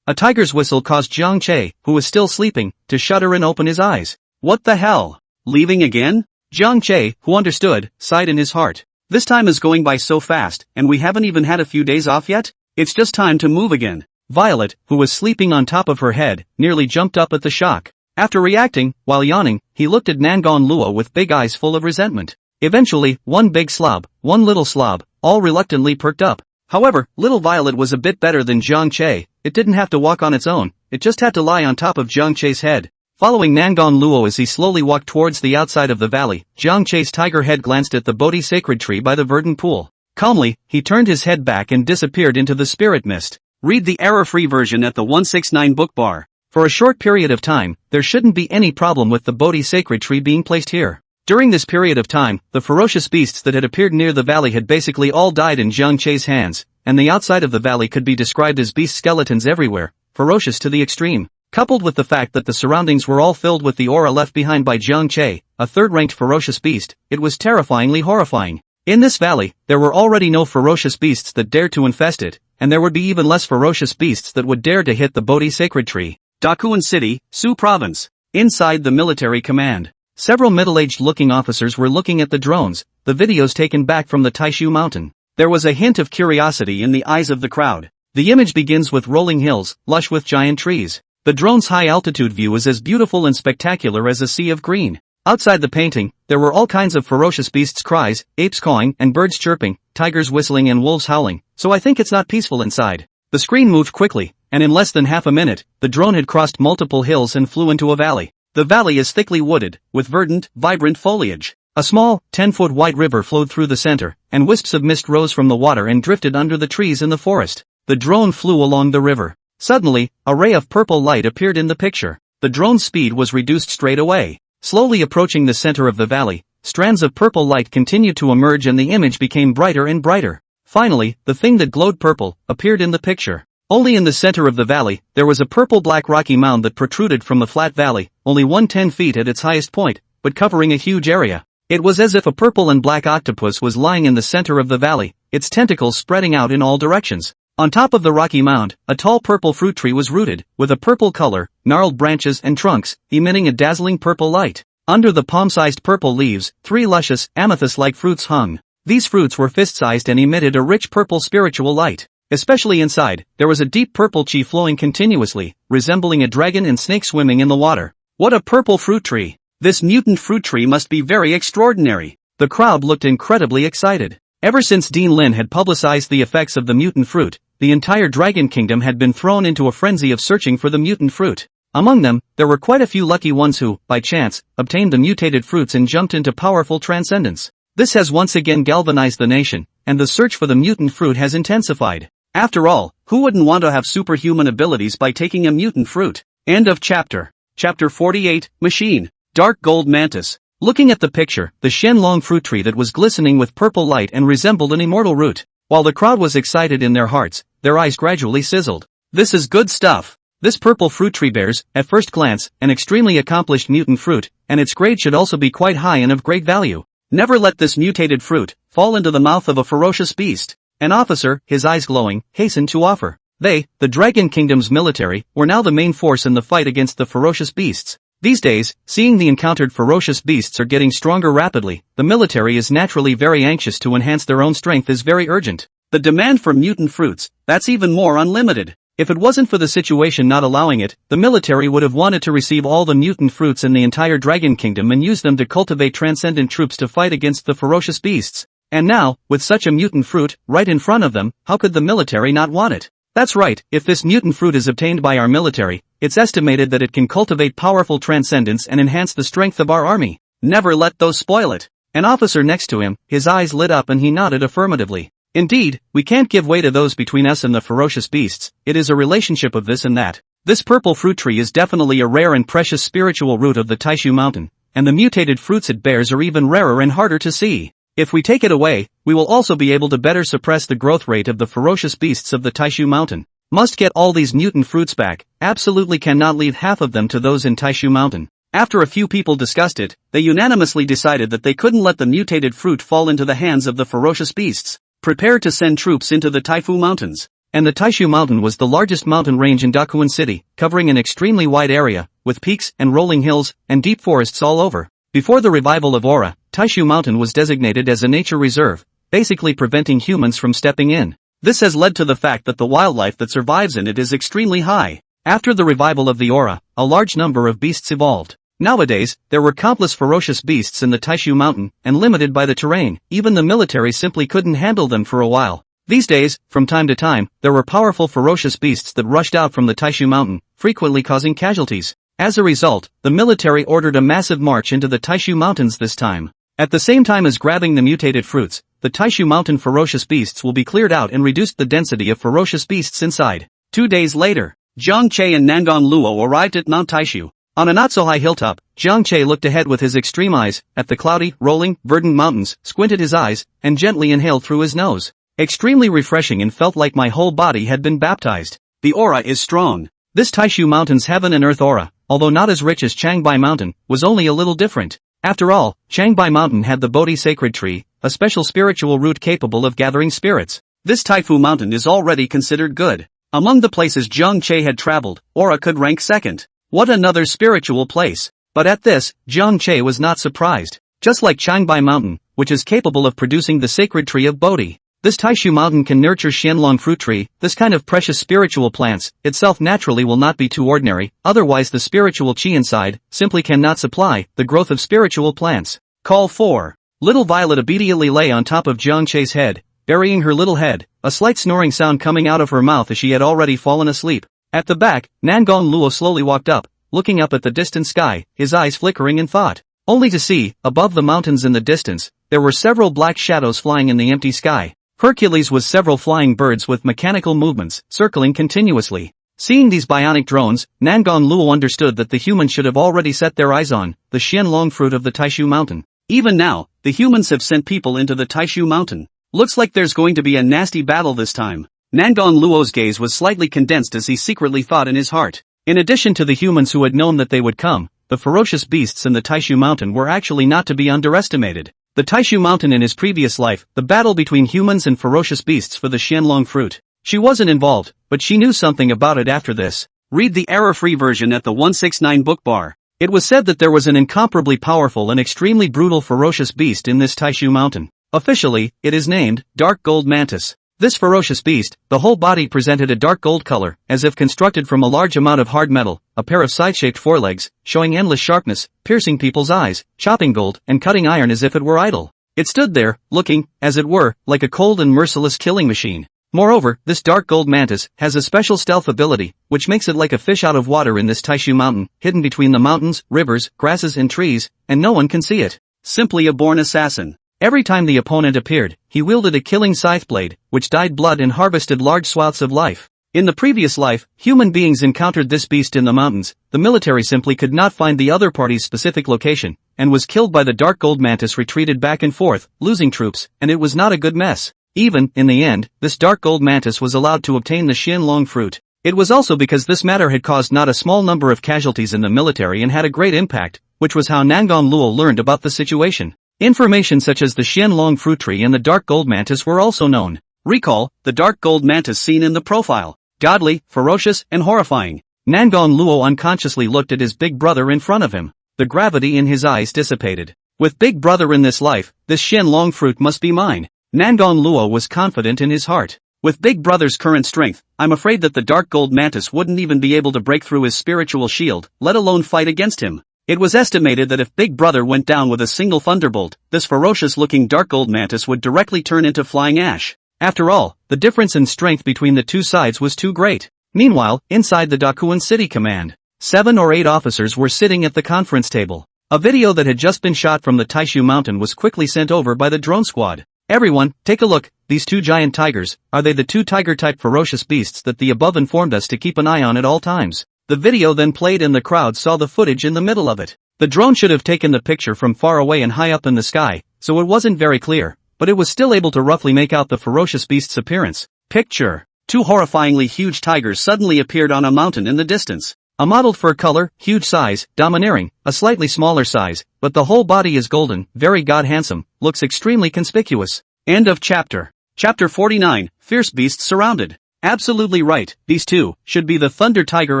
A tiger's whistle caused Jiang Che, who was still sleeping, to shudder and open his eyes. What the hell? Leaving again? Jiang Che, who understood, sighed in his heart. This time is going by so fast, and we haven't even had a few days off yet? It's just time to move again. Violet, who was sleeping on top of her head, nearly jumped up at the shock. After reacting, while yawning, he looked at Nangang Luo with big eyes full of resentment. Eventually, one big slob, one little slob, all reluctantly perked up. However, little Violet was a bit better than Jiang Che. It didn't have to walk on its own, it just had to lie on top of Jiang Che's head. Following Nangang Luo as he slowly walked towards the outside of the valley, Jiang Che's tiger head glanced at the Bodhi sacred tree by the verdant pool. Calmly, he turned his head back and disappeared into the spirit mist. Read the error-free version at the 169 book bar. For a short period of time, there shouldn't be any problem with the Bodhi sacred tree being placed here. During this period of time, the ferocious beasts that had appeared near the valley had basically all died in Jiang Che's hands, and the outside of the valley could be described as beast skeletons everywhere, ferocious to the extreme. Coupled with the fact that the surroundings were all filled with the aura left behind by Jiang Che, a third-ranked ferocious beast, it was terrifyingly horrifying. In this valley, there were already no ferocious beasts that dared to infest it, and there would be even less ferocious beasts that would dare to hit the Bodhi sacred tree. Dakuan City, Su Province. Inside the military command. Several middle-aged looking officers were looking at the drones, the videos taken back from the Taishu mountain. There was a hint of curiosity in the eyes of the crowd. The image begins with rolling hills, lush with giant trees. The drone's high-altitude view is as beautiful and spectacular as a sea of green. Outside the painting, there were all kinds of ferocious beasts' cries, apes cawing and birds chirping, tigers whistling and wolves howling, so I think it's not peaceful inside. The screen moved quickly, and in less than half a minute, the drone had crossed multiple hills and flew into a valley. The valley is thickly wooded, with verdant, vibrant foliage. A small, 10-foot wide river flowed through the center, and wisps of mist rose from the water and drifted under the trees in the forest. The drone flew along the river. Suddenly, a ray of purple light appeared in the picture. The drone's speed was reduced straight away. Slowly approaching the center of the valley, strands of purple light continued to emerge and the image became brighter and brighter. Finally, the thing that glowed purple appeared in the picture. Only in the center of the valley, there was a purple-black rocky mound that protruded from the flat valley, only 110 feet at its highest point, but covering a huge area. It was as if a purple and black octopus was lying in the center of the valley, its tentacles spreading out in all directions. On top of the rocky mound, a tall purple fruit tree was rooted, with a purple color, gnarled branches and trunks, emitting a dazzling purple light. Under the palm-sized purple leaves, 3 luscious, amethyst-like fruits hung. These fruits were fist-sized and emitted a rich purple spiritual light. Especially inside, there was a deep purple chi flowing continuously, resembling a dragon and snake swimming in the water. What a purple fruit tree! This mutant fruit tree must be very extraordinary. The crowd looked incredibly excited. Ever since Dean Lin had publicized the effects of the mutant fruit, the entire Dragon Kingdom had been thrown into a frenzy of searching for the mutant fruit. Among them, there were quite a few lucky ones who, by chance, obtained the mutated fruits and jumped into powerful transcendence. This has once again galvanized the nation, and the search for the mutant fruit has intensified. After all, who wouldn't want to have superhuman abilities by taking a mutant fruit? End of chapter. Chapter 48, Machine. Dark Gold Mantis. Looking at the picture, the Shenlong fruit tree that was glistening with purple light and resembled an immortal root. While the crowd was excited in their hearts, their eyes gradually sizzled. This is good stuff. This purple fruit tree bears, at first glance, an extremely accomplished mutant fruit, and its grade should also be quite high and of great value. Never let this mutated fruit fall into the mouth of a ferocious beast. An officer, his eyes glowing, hastened to offer. They, the Dragon Kingdom's military, were now the main force in the fight against the ferocious beasts. These days, seeing the encountered ferocious beasts are getting stronger rapidly, the military is naturally very anxious to enhance their own strength is very urgent. The demand for mutant fruits, that's even more unlimited. If it wasn't for the situation not allowing it, the military would have wanted to receive all the mutant fruits in the entire Dragon Kingdom and use them to cultivate transcendent troops to fight against the ferocious beasts. And now, with such a mutant fruit, right in front of them, how could the military not want it? That's right, if this mutant fruit is obtained by our military, it's estimated that it can cultivate powerful transcendence and enhance the strength of our army. Never let those spoil it. An officer next to him, his eyes lit up and he nodded affirmatively. Indeed, we can't give way to those between us and the ferocious beasts, it is a relationship of this and that. This purple fruit tree is definitely a rare and precious spiritual root of the Taishu mountain, and the mutated fruits it bears are even rarer and harder to see. If we take it away, we will also be able to better suppress the growth rate of the ferocious beasts of the Taishu mountain. Must get all these mutant fruits back, absolutely cannot leave half of them to those in Taishu mountain. After a few people discussed it, they unanimously decided that they couldn't let the mutated fruit fall into the hands of the ferocious beasts. Prepare to send troops into the Taifu mountains. And the Taishu mountain was the largest mountain range in Dakuan City, covering an extremely wide area, with peaks and rolling hills and deep forests all over. Before the revival of Aura, Taishu mountain was designated as a nature reserve, basically preventing humans from stepping in. This has led to the fact that the wildlife that survives in it is extremely high. After the revival of the Aura, a large number of beasts evolved. Nowadays, there were countless ferocious beasts in the Taishu mountain, and limited by the terrain, even the military simply couldn't handle them for a while. These days, from time to time, there were powerful ferocious beasts that rushed out from the Taishu mountain, frequently causing casualties. As a result, the military ordered a massive march into the Taishu mountains this time. At the same time as grabbing the mutated fruits, the Taishu mountain ferocious beasts will be cleared out and reduced the density of ferocious beasts inside. 2 days later, Zhang Che and Nangang Luo arrived at Mount Taishu. On a not-so-high hilltop, Zhang Che looked ahead with his extreme eyes, at the cloudy, rolling, verdant mountains, squinted his eyes, and gently inhaled through his nose. Extremely refreshing and felt like my whole body had been baptized. The aura is strong. This Taishu mountain's heaven and earth aura, although not as rich as Changbai mountain, was only a little different. After all, Changbai mountain had the Bodhi sacred tree, a special spiritual root capable of gathering spirits. This Taifu mountain is already considered good. Among the places Zhang Che had traveled, Aura could rank second. What another spiritual place. But at this, Zhang Che was not surprised. Just like Changbai mountain, which is capable of producing the sacred tree of Bodhi. This Taishu mountain can nurture Xianlong fruit tree, this kind of precious spiritual plants, itself naturally will not be too ordinary, otherwise the spiritual chi inside, simply cannot supply, the growth of spiritual plants. Call 4. Little Violet immediately lay on top of Zhang Che's head, burying her little head, a slight snoring sound coming out of her mouth as she had already fallen asleep. At the back, Nangang Luo slowly walked up, looking up at the distant sky, his eyes flickering in thought. Only to see, above the mountains in the distance, there were several black shadows flying in the empty sky. Hercules was several flying birds with mechanical movements, circling continuously. Seeing these bionic drones, Nangang Luo understood that the humans should have already set their eyes on the Xianlong fruit of the Taishu mountain. Even now, the humans have sent people into the Taishu mountain. Looks like there's going to be a nasty battle this time. Nangang Luo's gaze was slightly condensed as he secretly thought in his heart. In addition to the humans who had known that they would come, the ferocious beasts in the Taishu mountain were actually not to be underestimated. The Taishu mountain in his previous life, the battle between humans and ferocious beasts for the Xianlong fruit. She wasn't involved, but she knew something about it after this. Read the error-free version at the 169 book bar. It was said that there was an incomparably powerful and extremely brutal ferocious beast in this Taishu mountain. Officially, it is named Dark Gold Mantis. This ferocious beast, the whole body presented a dark gold color, as if constructed from a large amount of hard metal, a pair of side-shaped forelegs, showing endless sharpness, piercing people's eyes, chopping gold, and cutting iron as if it were idle. It stood there, looking, as it were, like a cold and merciless killing machine. Moreover, this dark gold mantis has a special stealth ability, which makes it like a fish out of water in this Taishu mountain, hidden between the mountains, rivers, grasses and trees, and no one can see it. Simply a born assassin. Every time the opponent appeared, he wielded a killing scythe blade, which dyed blood and harvested large swaths of life. In the previous life, human beings encountered this beast in the mountains, the military simply could not find the other party's specific location, and was killed by the dark gold mantis retreated back and forth, losing troops, and it was not a good mess. Even, in the end, this dark gold mantis was allowed to obtain the Xianlong fruit. It was also because this matter had caused not a small number of casualties in the military and had a great impact, which was how Nangang Luo learned about the situation. Information such as the Xianlong fruit tree and the dark gold mantis were also known. Recall, the dark gold mantis seen in the profile. Godly, ferocious, and horrifying. Nangang Luo unconsciously looked at his big brother in front of him. The gravity in his eyes dissipated. With big brother in this life, this Xianlong fruit must be mine. Nangang Luo was confident in his heart. With big brother's current strength, I'm afraid that the dark gold mantis wouldn't even be able to break through his spiritual shield, let alone fight against him. It was estimated that if Big Brother went down with a single thunderbolt, this ferocious-looking dark gold mantis would directly turn into flying ash. After all, the difference in strength between the two sides was too great. Meanwhile, inside the Dakuan City Command, 7 or 8 officers were sitting at the conference table. A video that had just been shot from the Taishu Mountain was quickly sent over by the drone squad. Everyone, take a look, these 2 giant tigers, are they the 2 tiger-type ferocious beasts that the above informed us to keep an eye on at all times? The video then played and the crowd saw the footage in the middle of it. The drone should have taken the picture from far away and high up in the sky, so it wasn't very clear, but it was still able to roughly make out the ferocious beast's appearance. Picture: 2 horrifyingly huge tigers suddenly appeared on a mountain in the distance. A mottled fur color, huge size, domineering, a slightly smaller size, but the whole body is golden, very god handsome, looks extremely conspicuous. End of chapter. Chapter 49, Fierce Beasts Surrounded. Absolutely right, these 2 should be the Thunder Tiger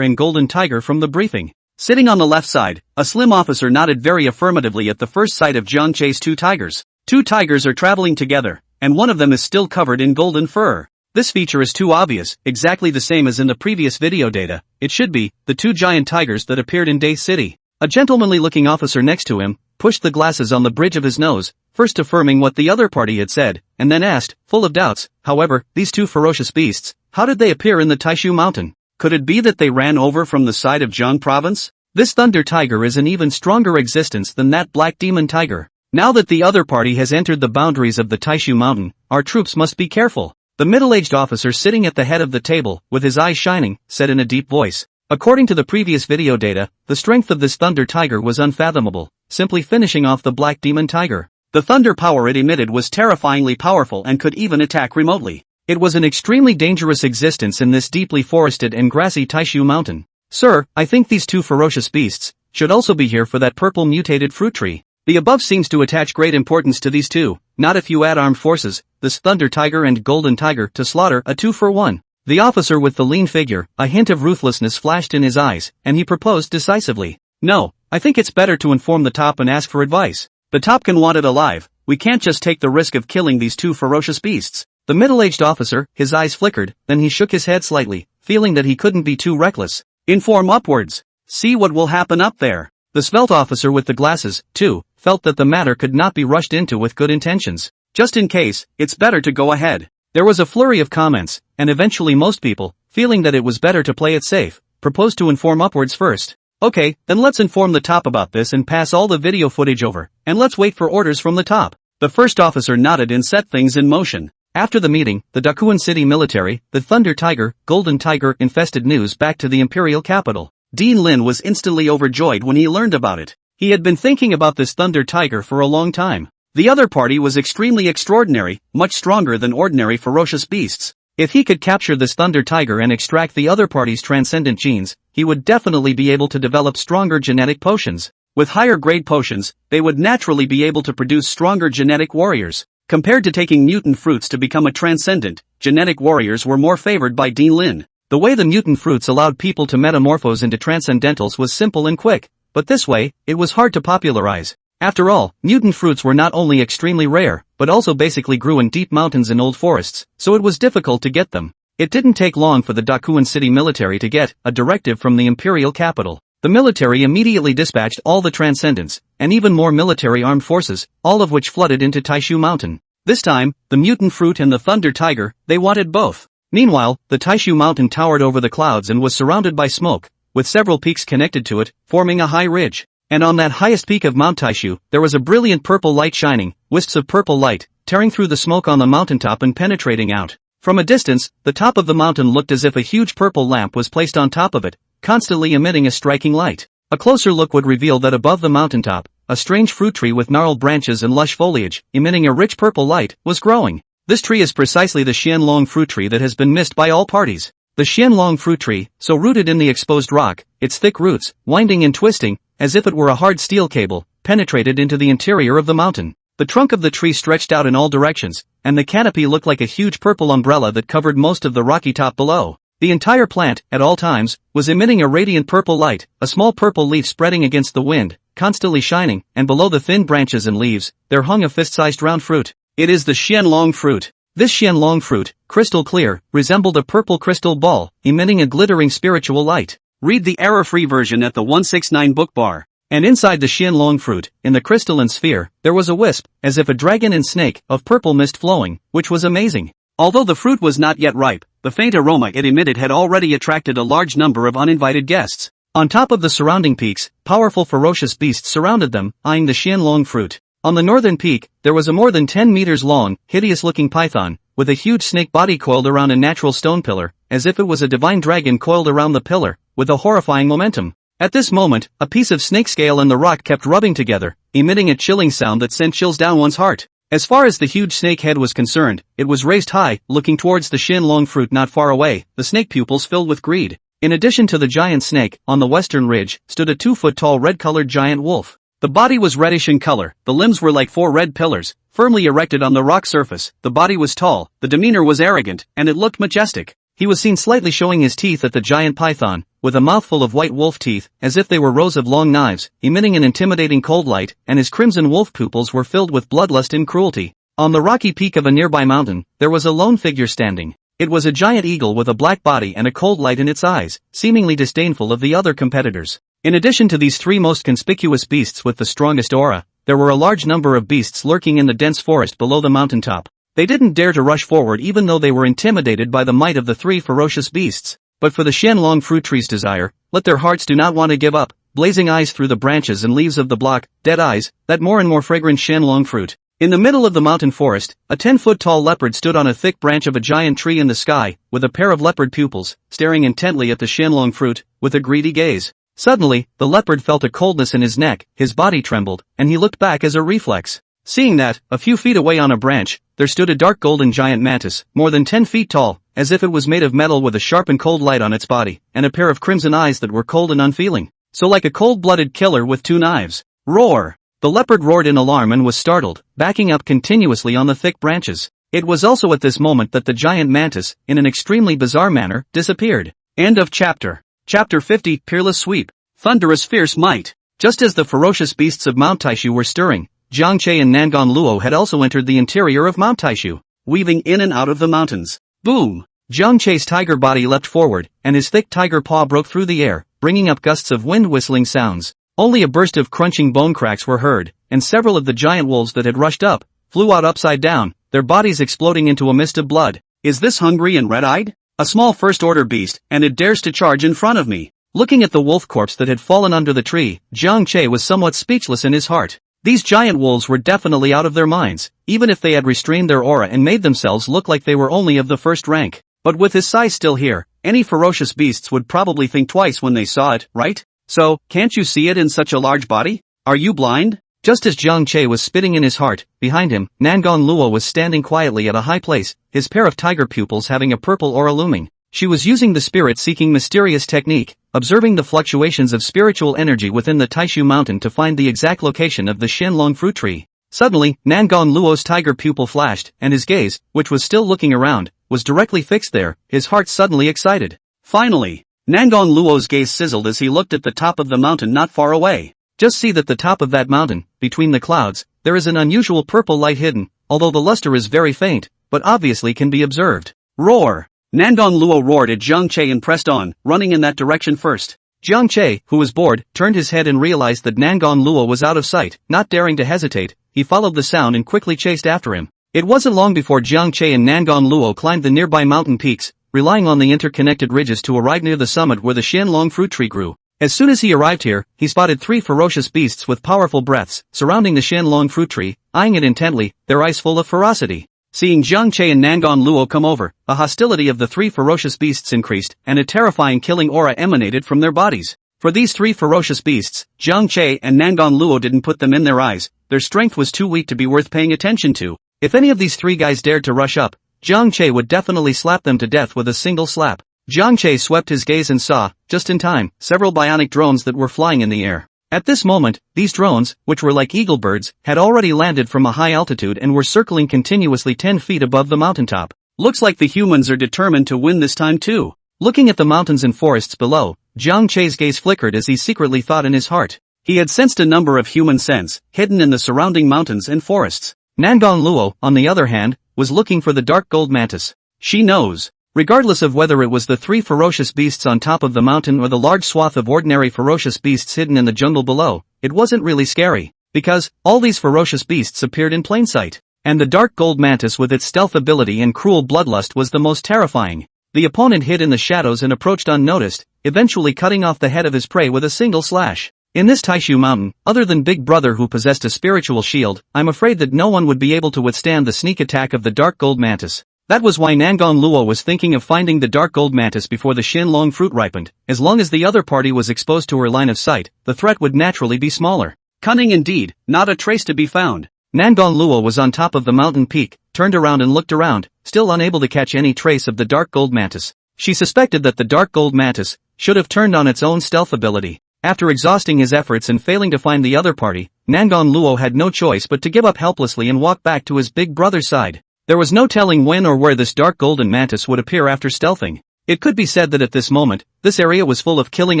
and Golden Tiger from the briefing. Sitting on the left side, a slim officer nodded very affirmatively at the first sight of Jiang Che's 2 tigers. 2 tigers are traveling together, and one of them is still covered in golden fur. This feature is too obvious, exactly the same as in the previous video data. It should be the 2 giant tigers that appeared in Day City. A gentlemanly-looking officer next to him pushed the glasses on the bridge of his nose, first affirming what the other party had said, and then asked, full of doubts, however, these 2 ferocious beasts, how did they appear in the Taishu Mountain? Could it be that they ran over from the side of Jiang Province? This Thunder Tiger is an even stronger existence than that Black Demon Tiger. Now that the other party has entered the boundaries of the Taishu Mountain, our troops must be careful. The middle-aged officer sitting at the head of the table, with his eyes shining, said in a deep voice. According to the previous video data, the strength of this Thunder Tiger was unfathomable, simply finishing off the Black Demon Tiger. The thunder power it emitted was terrifyingly powerful and could even attack remotely. It was an extremely dangerous existence in this deeply forested and grassy Taishu Mountain. Sir, I think these 2 ferocious beasts should also be here for that purple mutated fruit tree. The above seems to attach great importance to these 2, not if you add armed forces, this Thunder Tiger and Golden Tiger, to slaughter a 2-for-1. The officer with the lean figure, a hint of ruthlessness flashed in his eyes, and he proposed decisively. No, I think it's better to inform the top and ask for advice. The top can want it alive, we can't just take the risk of killing these 2 ferocious beasts. The middle-aged officer, his eyes flickered, then he shook his head slightly, feeling that he couldn't be too reckless. Inform upwards. See what will happen up there. The svelte officer with the glasses, too, felt that the matter could not be rushed into with good intentions. Just in case, it's better to go ahead. There was a flurry of comments, and eventually most people, feeling that it was better to play it safe, proposed to inform upwards first. Okay, then let's inform the top about this and pass all the video footage over, and let's wait for orders from the top. The first officer nodded and set things in motion. After the meeting, the Dakuan City military, the Thunder Tiger, Golden Tiger infested news back to the imperial capital. Dean Lin was instantly overjoyed when he learned about it. He had been thinking about this Thunder Tiger for a long time. The other party was extremely extraordinary, much stronger than ordinary ferocious beasts. If he could capture this Thunder Tiger and extract the other party's transcendent genes, he would definitely be able to develop stronger genetic potions. With higher grade potions, they would naturally be able to produce stronger genetic warriors. Compared to taking mutant fruits to become a transcendent, genetic warriors were more favored by Dean Lin. The way the mutant fruits allowed people to metamorphose into transcendentals was simple and quick, but this way, it was hard to popularize. After all, mutant fruits were not only extremely rare, but also basically grew in deep mountains and old forests, so it was difficult to get them. It didn't take long for the Dakuan City military to get a directive from the imperial capital. The military immediately dispatched all the transcendents, and even more military armed forces, all of which flooded into Taishu Mountain. This time, the mutant fruit and the Thunder Tiger, they wanted both. Meanwhile, the Taishu Mountain towered over the clouds and was surrounded by smoke, with several peaks connected to it, forming a high ridge. And on that highest peak of Mount Taishu, there was a brilliant purple light shining, wisps of purple light, tearing through the smoke on the mountaintop and penetrating out. From a distance, the top of the mountain looked as if a huge purple lamp was placed on top of it, constantly emitting a striking light. A closer look would reveal that above the mountaintop, a strange fruit tree with gnarled branches and lush foliage, emitting a rich purple light, was growing. This tree is precisely the Xianlong fruit tree that has been missed by all parties. The Xianlong fruit tree, so rooted in the exposed rock, its thick roots, winding and twisting, as if it were a hard steel cable, penetrated into the interior of the mountain. The trunk of the tree stretched out in all directions, and the canopy looked like a huge purple umbrella that covered most of the rocky top below. The entire plant, at all times, was emitting a radiant purple light, a small purple leaf spreading against the wind, constantly shining, and below the thin branches and leaves, there hung a fist-sized round fruit. It is the Xianlong fruit. This Xianlong fruit, crystal clear, resembled a purple crystal ball, emitting a glittering spiritual light. Read the error-free version at the 169 book bar. And inside the Xianlong fruit, in the crystalline sphere, there was a wisp, as if a dragon and snake, of purple mist flowing, which was amazing. Although the fruit was not yet ripe, the faint aroma it emitted had already attracted a large number of uninvited guests. On top of the surrounding peaks, powerful ferocious beasts surrounded them, eyeing the xianlong fruit. On the northern peak, there was a more than 10 meters long, hideous-looking python, with a huge snake body coiled around a natural stone pillar, as if it was a divine dragon coiled around the pillar, with a horrifying momentum. At this moment, a piece of snake scale and the rock kept rubbing together, emitting a chilling sound that sent chills down one's heart. As far as the huge snake head was concerned, it was raised high, looking towards the xianlong fruit not far away, the snake pupils filled with greed. In addition to the giant snake, on the western ridge, stood a 2-foot-tall red-colored giant wolf. The body was reddish in color, the limbs were like 4 red pillars, firmly erected on the rock surface. The body was tall, the demeanor was arrogant, and it looked majestic. He was seen slightly showing his teeth at the giant python, with a mouthful of white wolf teeth, as if they were rows of long knives, emitting an intimidating cold light, and his crimson wolf pupils were filled with bloodlust and cruelty. On the rocky peak of a nearby mountain, there was a lone figure standing. It was a giant eagle with a black body and a cold light in its eyes, seemingly disdainful of the other competitors. In addition to these 3 most conspicuous beasts with the strongest aura, there were a large number of beasts lurking in the dense forest below the mountaintop. They didn't dare to rush forward even though they were intimidated by the might of the 3 ferocious beasts. But for the xianlong fruit tree's desire, let their hearts do not want to give up, blazing eyes through the branches and leaves of the block, dead eyes, that more and more fragrant xianlong fruit. In the middle of the mountain forest, a 10-foot-tall leopard stood on a thick branch of a giant tree in the sky, with a pair of leopard pupils, staring intently at the xianlong fruit, with a greedy gaze. Suddenly, the leopard felt a coldness in his neck, his body trembled, and he looked back as a reflex. Seeing that, a few feet away on a branch, there stood a dark golden giant mantis, more than 10 feet tall, as if it was made of metal with a sharp and cold light on its body, and a pair of crimson eyes that were cold and unfeeling. So like a cold-blooded killer with 2 knives. Roar! The leopard roared in alarm and was startled, backing up continuously on the thick branches. It was also at this moment that the giant mantis, in an extremely bizarre manner, disappeared. End of chapter. Chapter 50, Peerless Sweep. Thunderous fierce might. Just as the ferocious beasts of Mount Taishu were stirring, Jiang Che and Nangon Luo had also entered the interior of Mount Taishu, weaving in and out of the mountains. Boom! Jiang Che's tiger body leapt forward, and his thick tiger paw broke through the air, bringing up gusts of wind whistling sounds. Only a burst of crunching bone cracks were heard, and several of the giant wolves that had rushed up, flew out upside down, their bodies exploding into a mist of blood. Is this hungry and red-eyed? A small first-order beast, and it dares to charge in front of me. Looking at the wolf corpse that had fallen under the tree, Jiang Che was somewhat speechless in his heart. These giant wolves were definitely out of their minds, even if they had restrained their aura and made themselves look like they were only of the first rank. But with his size still here, any ferocious beasts would probably think twice when they saw it, right? So, can't you see it in such a large body? Are you blind? Just as Jiang Che was spitting in his heart, behind him, Nangon Luo was standing quietly at a high place, his pair of tiger pupils having a purple aura looming. She was using the spirit-seeking mysterious technique, observing the fluctuations of spiritual energy within the Taishu mountain to find the exact location of the xianlong fruit tree. Suddenly, Nangon Luo's tiger pupil flashed, and his gaze, which was still looking around, was directly fixed there, his heart suddenly excited. Finally! Nangon Luo's gaze sizzled as he looked at the top of the mountain not far away. Just see that the top of that mountain, between the clouds, there is an unusual purple light hidden, although the luster is very faint, but obviously can be observed. Roar! Nangon Luo roared at Jiang Che and pressed on, running in that direction first. Jiang Che, who was bored, turned his head and realized that Nangon Luo was out of sight. Not daring to hesitate, he followed the sound and quickly chased after him. It wasn't long before Jiang Che and Nangon Luo climbed the nearby mountain peaks, relying on the interconnected ridges to arrive near the summit where the xianlong fruit tree grew. As soon as he arrived here, he spotted 3 ferocious beasts with powerful breaths, surrounding the xianlong fruit tree, eyeing it intently, their eyes full of ferocity. Seeing Jiang Che and Nangon Luo come over, the hostility of the 3 ferocious beasts increased, and a terrifying killing aura emanated from their bodies. For these 3 ferocious beasts, Jiang Che and Nangon Luo didn't put them in their eyes, their strength was too weak to be worth paying attention to. If any of these 3 guys dared to rush up, Jiang Che would definitely slap them to death with a single slap. Jiang Che swept his gaze and saw, just in time, several bionic drones that were flying in the air. At this moment, these drones, which were like eagle birds, had already landed from a high altitude and were circling continuously 10 feet above the mountaintop. Looks like the humans are determined to win this time too. Looking at the mountains and forests below, Jiang Che's gaze flickered as he secretly thought in his heart. He had sensed a number of human scents, hidden in the surrounding mountains and forests. Nangon Luo, on the other hand, was looking for the dark gold mantis. She knows. Regardless of whether it was the 3 ferocious beasts on top of the mountain or the large swath of ordinary ferocious beasts hidden in the jungle below, it wasn't really scary, because all these ferocious beasts appeared in plain sight. And the dark gold mantis with its stealth ability and cruel bloodlust was the most terrifying. The opponent hid in the shadows and approached unnoticed, eventually cutting off the head of his prey with a single slash. In this Taishu mountain, other than Big Brother who possessed a spiritual shield, I'm afraid that no one would be able to withstand the sneak attack of the dark gold mantis. That was why Nangon Luo was thinking of finding the dark gold mantis before the Xianlong fruit ripened. As long as the other party was exposed to her line of sight, the threat would naturally be smaller. Cunning indeed, not a trace to be found. Nangon Luo was on top of the mountain peak, turned around and looked around, still unable to catch any trace of the dark gold mantis. She suspected that the dark gold mantis should have turned on its own stealth ability. After exhausting his efforts and failing to find the other party, Nangon Luo had no choice but to give up helplessly and walk back to his big brother's side. There was no telling when or where this dark golden mantis would appear after stealthing. It could be said that at this moment, this area was full of killing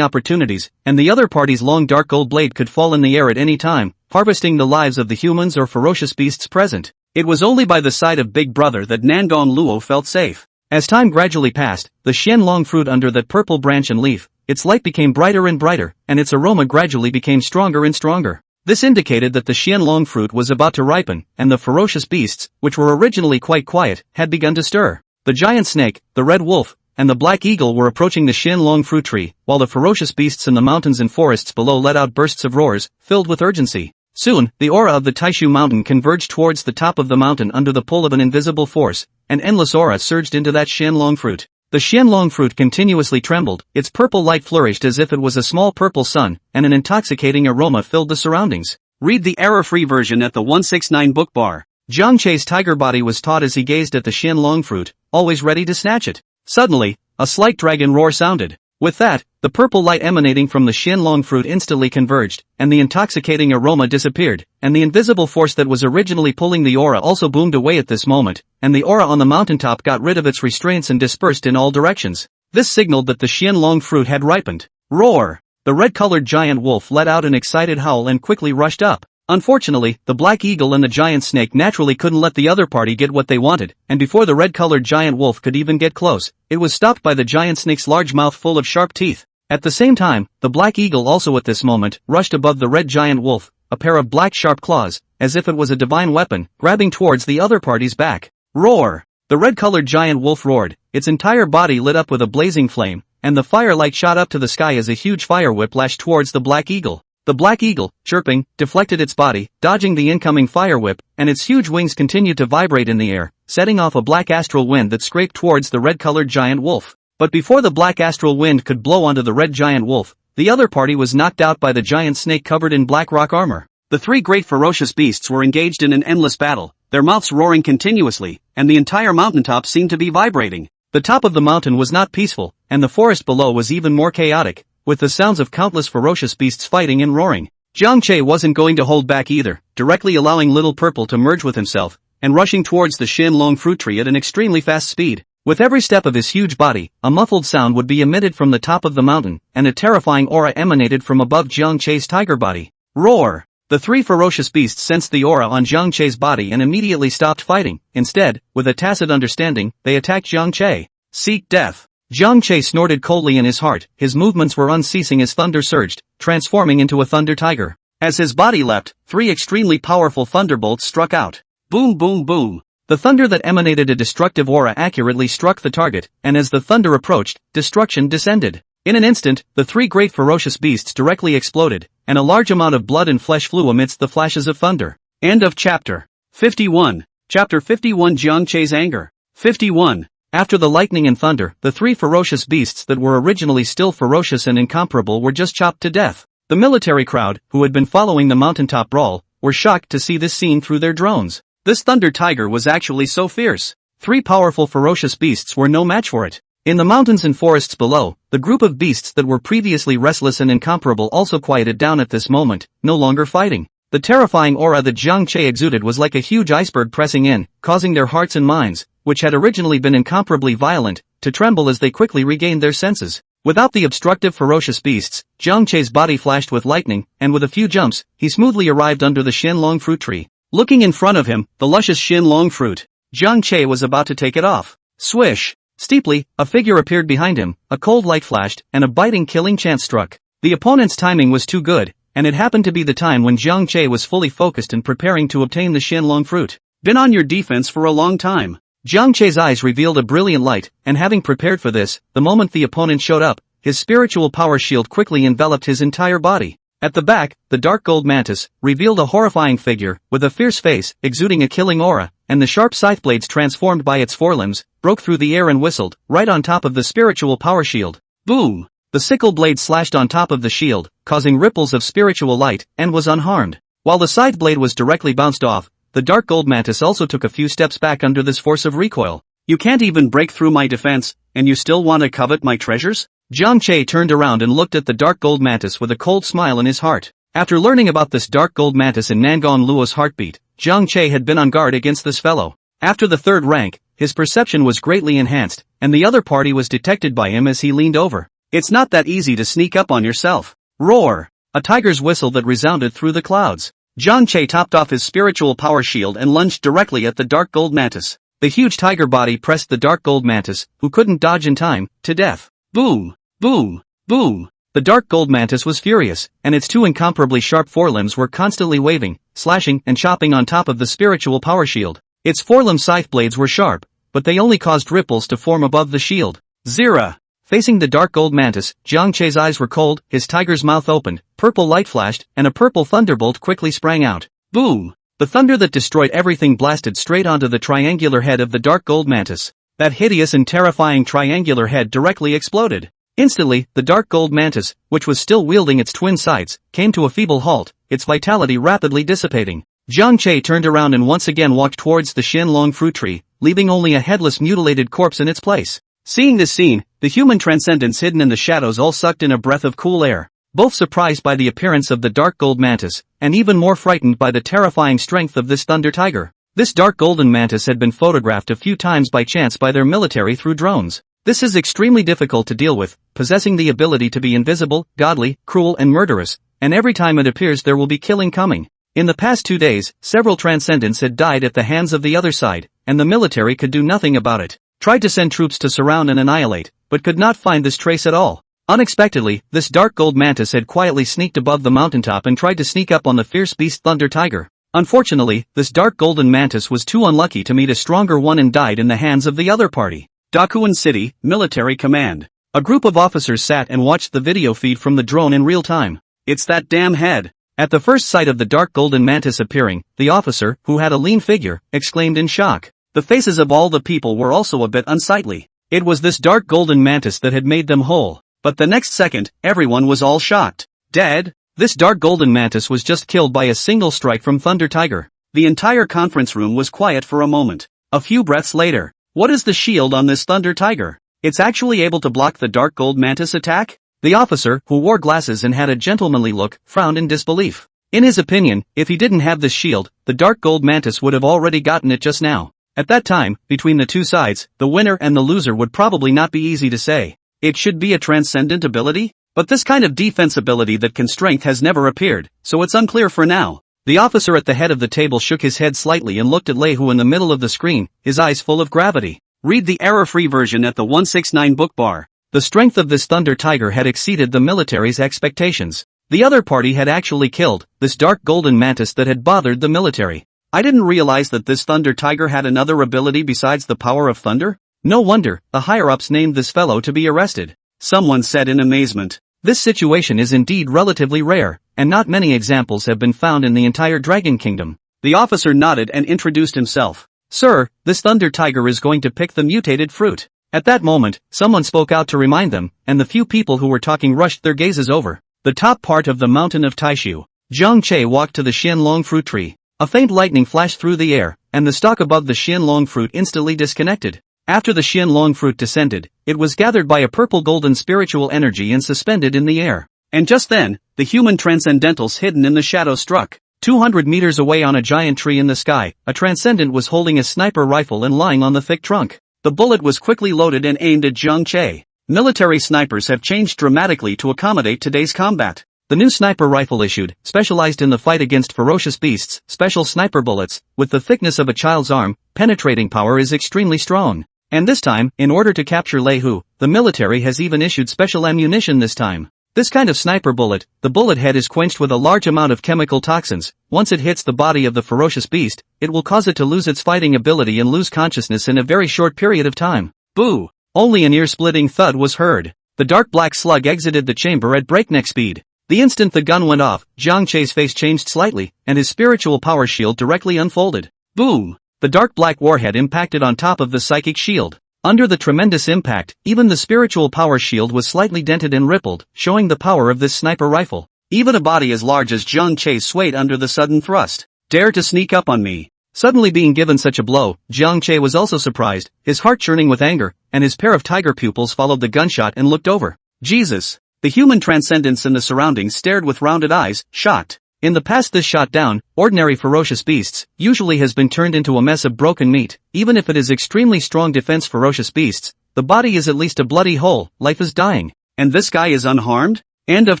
opportunities, and the other party's long dark gold blade could fall in the air at any time, harvesting the lives of the humans or ferocious beasts present. It was only by the side of Big Brother that Nangon Luo felt safe. As time gradually passed, the Xianlong fruit under that purple branch and leaf, its light became brighter and brighter, and its aroma gradually became stronger and stronger. This indicated that the Xianlong fruit was about to ripen, and the ferocious beasts, which were originally quite quiet, had begun to stir. The giant snake, the red wolf, and the black eagle were approaching the Xianlong fruit tree, while the ferocious beasts in the mountains and forests below let out bursts of roars, filled with urgency. Soon, the aura of the Taishu mountain converged towards the top of the mountain under the pull of an invisible force. An endless aura surged into that Xianlong fruit. The Xianlong fruit continuously trembled, its purple light flourished as if it was a small purple sun, and an intoxicating aroma filled the surroundings. Read the error-free version at the 169 book bar. Jiang Che's tiger body was taut as he gazed at the Xianlong fruit, always ready to snatch it. Suddenly, a slight dragon roar sounded. With that, the purple light emanating from the Xianlong fruit instantly converged, and the intoxicating aroma disappeared, and the invisible force that was originally pulling the aura also boomed away at this moment, and the aura on the mountaintop got rid of its restraints and dispersed in all directions. This signaled that the Xianlong fruit had ripened. Roar! The red-colored giant wolf let out an excited howl and quickly rushed up. Unfortunately, the black eagle and the giant snake naturally couldn't let the other party get what they wanted, and before the red-colored giant wolf could even get close, it was stopped by the giant snake's large mouth full of sharp teeth. At the same time, the black eagle also at this moment rushed above the red giant wolf, a pair of black sharp claws, as if it was a divine weapon, grabbing towards the other party's back. Roar! The red-colored giant wolf roared, its entire body lit up with a blazing flame, and the firelight shot up to the sky as a huge fire whip lashed towards the black eagle. The black eagle, chirping, deflected its body, dodging the incoming fire whip, and its huge wings continued to vibrate in the air, setting off a black astral wind that scraped towards the red-colored giant wolf. But before the black astral wind could blow onto the red giant wolf, the other party was knocked out by the giant snake covered in black rock armor. The three great ferocious beasts were engaged in an endless battle, their mouths roaring continuously, and the entire mountaintop seemed to be vibrating. The top of the mountain was not peaceful, and the forest below was even more chaotic, with the sounds of countless ferocious beasts fighting and roaring. Jiang Che wasn't going to hold back either, directly allowing Little Purple to merge with himself, and rushing towards the Xianlong fruit tree at an extremely fast speed. With every step of his huge body, a muffled sound would be emitted from the top of the mountain, and a terrifying aura emanated from above Jiang Che's tiger body. Roar! The three ferocious beasts sensed the aura on Jiang Che's body and immediately stopped fighting. Instead, with a tacit understanding, they attacked Jiang Che. Seek death! Jiang Che snorted coldly in his heart, his movements were unceasing as thunder surged, transforming into a thunder tiger. As his body leapt, three extremely powerful thunderbolts struck out. Boom boom boom! The thunder that emanated a destructive aura accurately struck the target, and as the thunder approached, destruction descended. In an instant, the three great ferocious beasts directly exploded, and a large amount of blood and flesh flew amidst the flashes of thunder. End of chapter 51. Chapter 51 Jiang Che's anger. 51. After the lightning and thunder, the three ferocious beasts that were originally still ferocious and incomparable were just chopped to death. The military crowd, who had been following the mountaintop brawl, were shocked to see this scene through their drones. This thunder tiger was actually so fierce. Three powerful ferocious beasts were no match for it. In the mountains and forests below, the group of beasts that were previously restless and incomparable also quieted down at this moment, no longer fighting. The terrifying aura that Jiang Che exuded was like a huge iceberg pressing in, causing their hearts and minds, which had originally been incomparably violent, to tremble as they quickly regained their senses. Without the obstructive ferocious beasts, Jiang Che's body flashed with lightning, and with a few jumps, he smoothly arrived under the Xianlong fruit tree. Looking in front of him, the luscious Xianlong fruit, Jiang Che was about to take it off. Swish! Steeply, a figure appeared behind him, a cold light flashed, and a biting killing chant struck. The opponent's timing was too good, and it happened to be the time when Jiang Che was fully focused and preparing to obtain the Xianlong fruit. Been on your defense for a long time. Jiang Che's eyes revealed a brilliant light, and having prepared for this, the moment the opponent showed up, his spiritual power shield quickly enveloped his entire body. At the back, the dark gold mantis revealed a horrifying figure, with a fierce face, exuding a killing aura, and the sharp scythe blades transformed by its forelimbs, broke through the air and whistled, right on top of the spiritual power shield. Boom! The sickle blade slashed on top of the shield, causing ripples of spiritual light, and was unharmed. While the scythe blade was directly bounced off, the dark gold mantis also took a few steps back under this force of recoil. You can't even break through my defense, and you still want to covet my treasures? Jiang Che turned around and looked at the dark gold mantis with a cold smile in his heart. After learning about this dark gold mantis in Nangon Luo's heartbeat, Jiang Che had been on guard against this fellow. After the third rank, his perception was greatly enhanced, and the other party was detected by him as he leaned over. It's not that easy to sneak up on yourself. Roar! A tiger's whistle that resounded through the clouds. Jiang Che topped off his spiritual power shield and lunged directly at the dark gold mantis. The huge tiger body pressed the dark gold mantis, who couldn't dodge in time, to death. Boom! Boom! Boom! The dark gold mantis was furious, and its two incomparably sharp forelimbs were constantly waving, slashing and chopping on top of the spiritual power shield. Its forelimb scythe blades were sharp, but they only caused ripples to form above the shield. Zera! Facing the dark gold mantis, Jiang Che's eyes were cold, his tiger's mouth opened, purple light flashed, and a purple thunderbolt quickly sprang out. Boom! The thunder that destroyed everything blasted straight onto the triangular head of the dark gold mantis. That hideous and terrifying triangular head directly exploded. Instantly, the dark gold mantis, which was still wielding its twin sides, came to a feeble halt, its vitality rapidly dissipating. Jiang Che turned around and once again walked towards the Xianlong fruit tree, leaving only a headless mutilated corpse in its place. Seeing this scene, the human transcendents hidden in the shadows all sucked in a breath of cool air, both surprised by the appearance of the dark gold mantis, and even more frightened by the terrifying strength of this thunder tiger. This dark golden mantis had been photographed a few times by chance by their military through drones. This is extremely difficult to deal with, possessing the ability to be invisible, godly, cruel and murderous, and every time it appears there will be killing coming. In the past 2 days, several transcendents had died at the hands of the other side, and the military could do nothing about it. Tried to send troops to surround and annihilate, but could not find this trace at all. Unexpectedly, this dark gold mantis had quietly sneaked above the mountaintop and tried to sneak up on the fierce beast thunder tiger. Unfortunately, this dark golden mantis was too unlucky to meet a stronger one and died in the hands of the other party. Dakuan City, Military Command. A group of officers sat and watched the video feed from the drone in real time. It's that damn head. At the first sight of the dark golden mantis appearing, the officer, who had a lean figure, exclaimed in shock. The faces of all the people were also a bit unsightly. It was this dark golden mantis that had made them whole. But the next second, everyone was all shocked. Dead? This dark golden mantis was just killed by a single strike from Thunder Tiger. The entire conference room was quiet for a moment. A few breaths later. What is the shield on this Thunder Tiger? It's actually able to block the dark gold mantis attack? The officer, who wore glasses and had a gentlemanly look, frowned in disbelief. In his opinion, if he didn't have this shield, the dark gold mantis would have already gotten it just now. At that time, between the two sides, the winner and the loser would probably not be easy to say. It should be a transcendent ability? But this kind of defense ability that can strength has never appeared, so it's unclear for now. The officer at the head of the table shook his head slightly and looked at Lei Hu in the middle of the screen, his eyes full of gravity. Read the error-free version at the 169 book bar. The strength of this Thunder Tiger had exceeded the military's expectations. The other party had actually killed this dark golden mantis that had bothered the military. I didn't realize that this Thunder Tiger had another ability besides the power of thunder. No wonder, the higher-ups named this fellow to be arrested. Someone said in amazement. This situation is indeed relatively rare, and not many examples have been found in the entire Dragon Kingdom. The officer nodded and introduced himself. Sir, this Thunder Tiger is going to pick the mutated fruit. At that moment, someone spoke out to remind them, and the few people who were talking rushed their gazes over the top part of the mountain of Taishu. Jiang Che walked to the Xianlong fruit tree. A faint lightning flashed through the air, and the stalk above the Xianlong fruit instantly disconnected. After the Xianlong fruit descended, it was gathered by a purple-golden spiritual energy and suspended in the air. And just then, the human transcendentals hidden in the shadow struck. 200 meters away on a giant tree in the sky, a transcendent was holding a sniper rifle and lying on the thick trunk. The bullet was quickly loaded and aimed at Jiang Che. Military snipers have changed dramatically to accommodate today's combat. The new sniper rifle issued, specialized in the fight against ferocious beasts, special sniper bullets, with the thickness of a child's arm, penetrating power is extremely strong. And this time, in order to capture Lei Hu, the military has even issued special ammunition this time. This kind of sniper bullet, the bullet head is quenched with a large amount of chemical toxins. Once it hits the body of the ferocious beast, it will cause it to lose its fighting ability and lose consciousness in a very short period of time. Boo! Only an ear-splitting thud was heard. The dark black slug exited the chamber at breakneck speed. The instant the gun went off, Jiang Che's face changed slightly, and his spiritual power shield directly unfolded. Boom! The dark black warhead impacted on top of the psychic shield. Under the tremendous impact, even the spiritual power shield was slightly dented and rippled, showing the power of this sniper rifle. Even a body as large as Jiang Che swayed under the sudden thrust. Dare to sneak up on me. Suddenly being given such a blow, Jiang Che was also surprised, his heart churning with anger, and his pair of tiger pupils followed the gunshot and looked over. Jesus! The human transcendence in the surroundings stared with rounded eyes, shocked. In the past, this shot down, ordinary ferocious beasts, usually has been turned into a mess of broken meat. Even if it is extremely strong defense ferocious beasts, the body is at least a bloody hole, life is dying. And this guy is unharmed? End of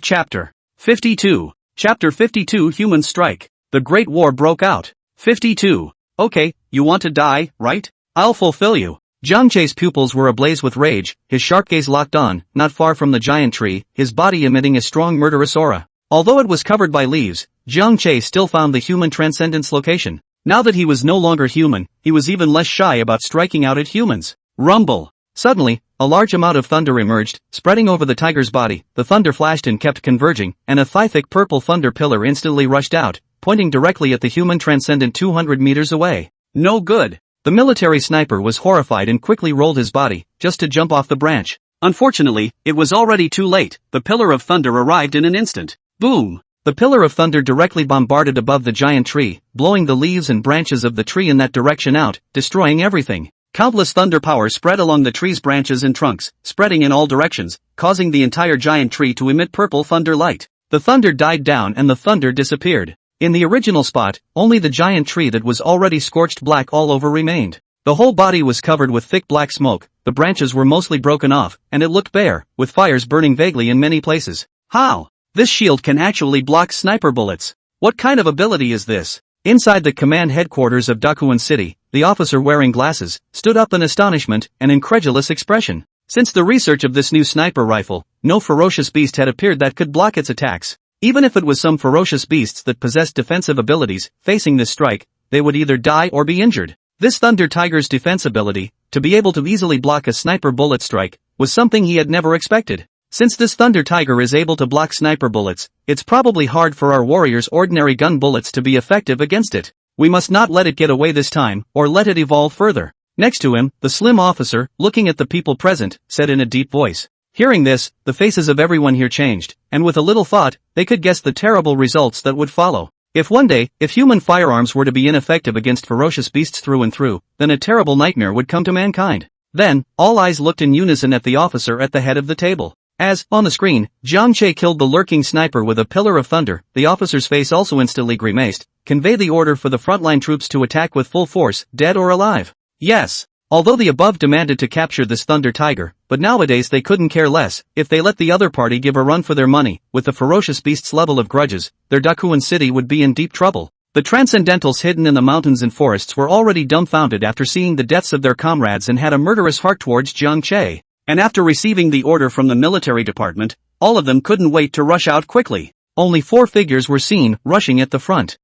chapter. 52. Chapter 52 Human Strike. The Great War broke out. 52. Okay, you want to die, right? I'll fulfill you. Jiang Che's pupils were ablaze with rage, his sharp gaze locked on, not far from the giant tree, his body emitting a strong murderous aura. Although it was covered by leaves, Jiang Che still found the human transcendence location. Now that he was no longer human, he was even less shy about striking out at humans. Rumble! Suddenly, a large amount of thunder emerged, spreading over the tiger's body. The thunder flashed and kept converging, and a thigh-thick purple thunder pillar instantly rushed out, pointing directly at the human transcendent 200 meters away. No good! The military sniper was horrified and quickly rolled his body, just to jump off the branch. Unfortunately, it was already too late. The pillar of thunder arrived in an instant. Boom! The pillar of thunder directly bombarded above the giant tree, blowing the leaves and branches of the tree in that direction out, destroying everything. Countless thunder power spread along the tree's branches and trunks, spreading in all directions, causing the entire giant tree to emit purple thunder light. The thunder died down and the thunder disappeared. In the original spot, only the giant tree that was already scorched black all over remained. The whole body was covered with thick black smoke, the branches were mostly broken off, and it looked bare, with fires burning vaguely in many places. How? This shield can actually block sniper bullets. What kind of ability is this? Inside the command headquarters of Dakuan City, the officer wearing glasses stood up in astonishment and incredulous expression. Since the research of this new sniper rifle, no ferocious beast had appeared that could block its attacks. Even if it was some ferocious beasts that possessed defensive abilities, facing this strike, they would either die or be injured. This Thunder Tiger's defense ability, to be able to easily block a sniper bullet strike, was something he had never expected. Since this Thunder Tiger is able to block sniper bullets, it's probably hard for our warriors' ordinary gun bullets to be effective against it. We must not let it get away this time, or let it evolve further. Next to him, the slim officer, looking at the people present, said in a deep voice. Hearing this, the faces of everyone here changed, and with a little thought, they could guess the terrible results that would follow. If human firearms were to be ineffective against ferocious beasts through and through, then a terrible nightmare would come to mankind. Then, all eyes looked in unison at the officer at the head of the table. As, on the screen, Jiang Che killed the lurking sniper with a pillar of thunder, the officer's face also instantly grimaced. Convey the order for the frontline troops to attack with full force, dead or alive. Yes. Although the above demanded to capture this Thunder Tiger, but nowadays they couldn't care less. If they let the other party give a run for their money, with the ferocious beast's level of grudges, their Dakuan City would be in deep trouble. The Transcendentals hidden in the mountains and forests were already dumbfounded after seeing the deaths of their comrades and had a murderous heart towards Jiang Che. And after receiving the order from the military department, all of them couldn't wait to rush out quickly. Only 4 figures were seen, rushing at the front.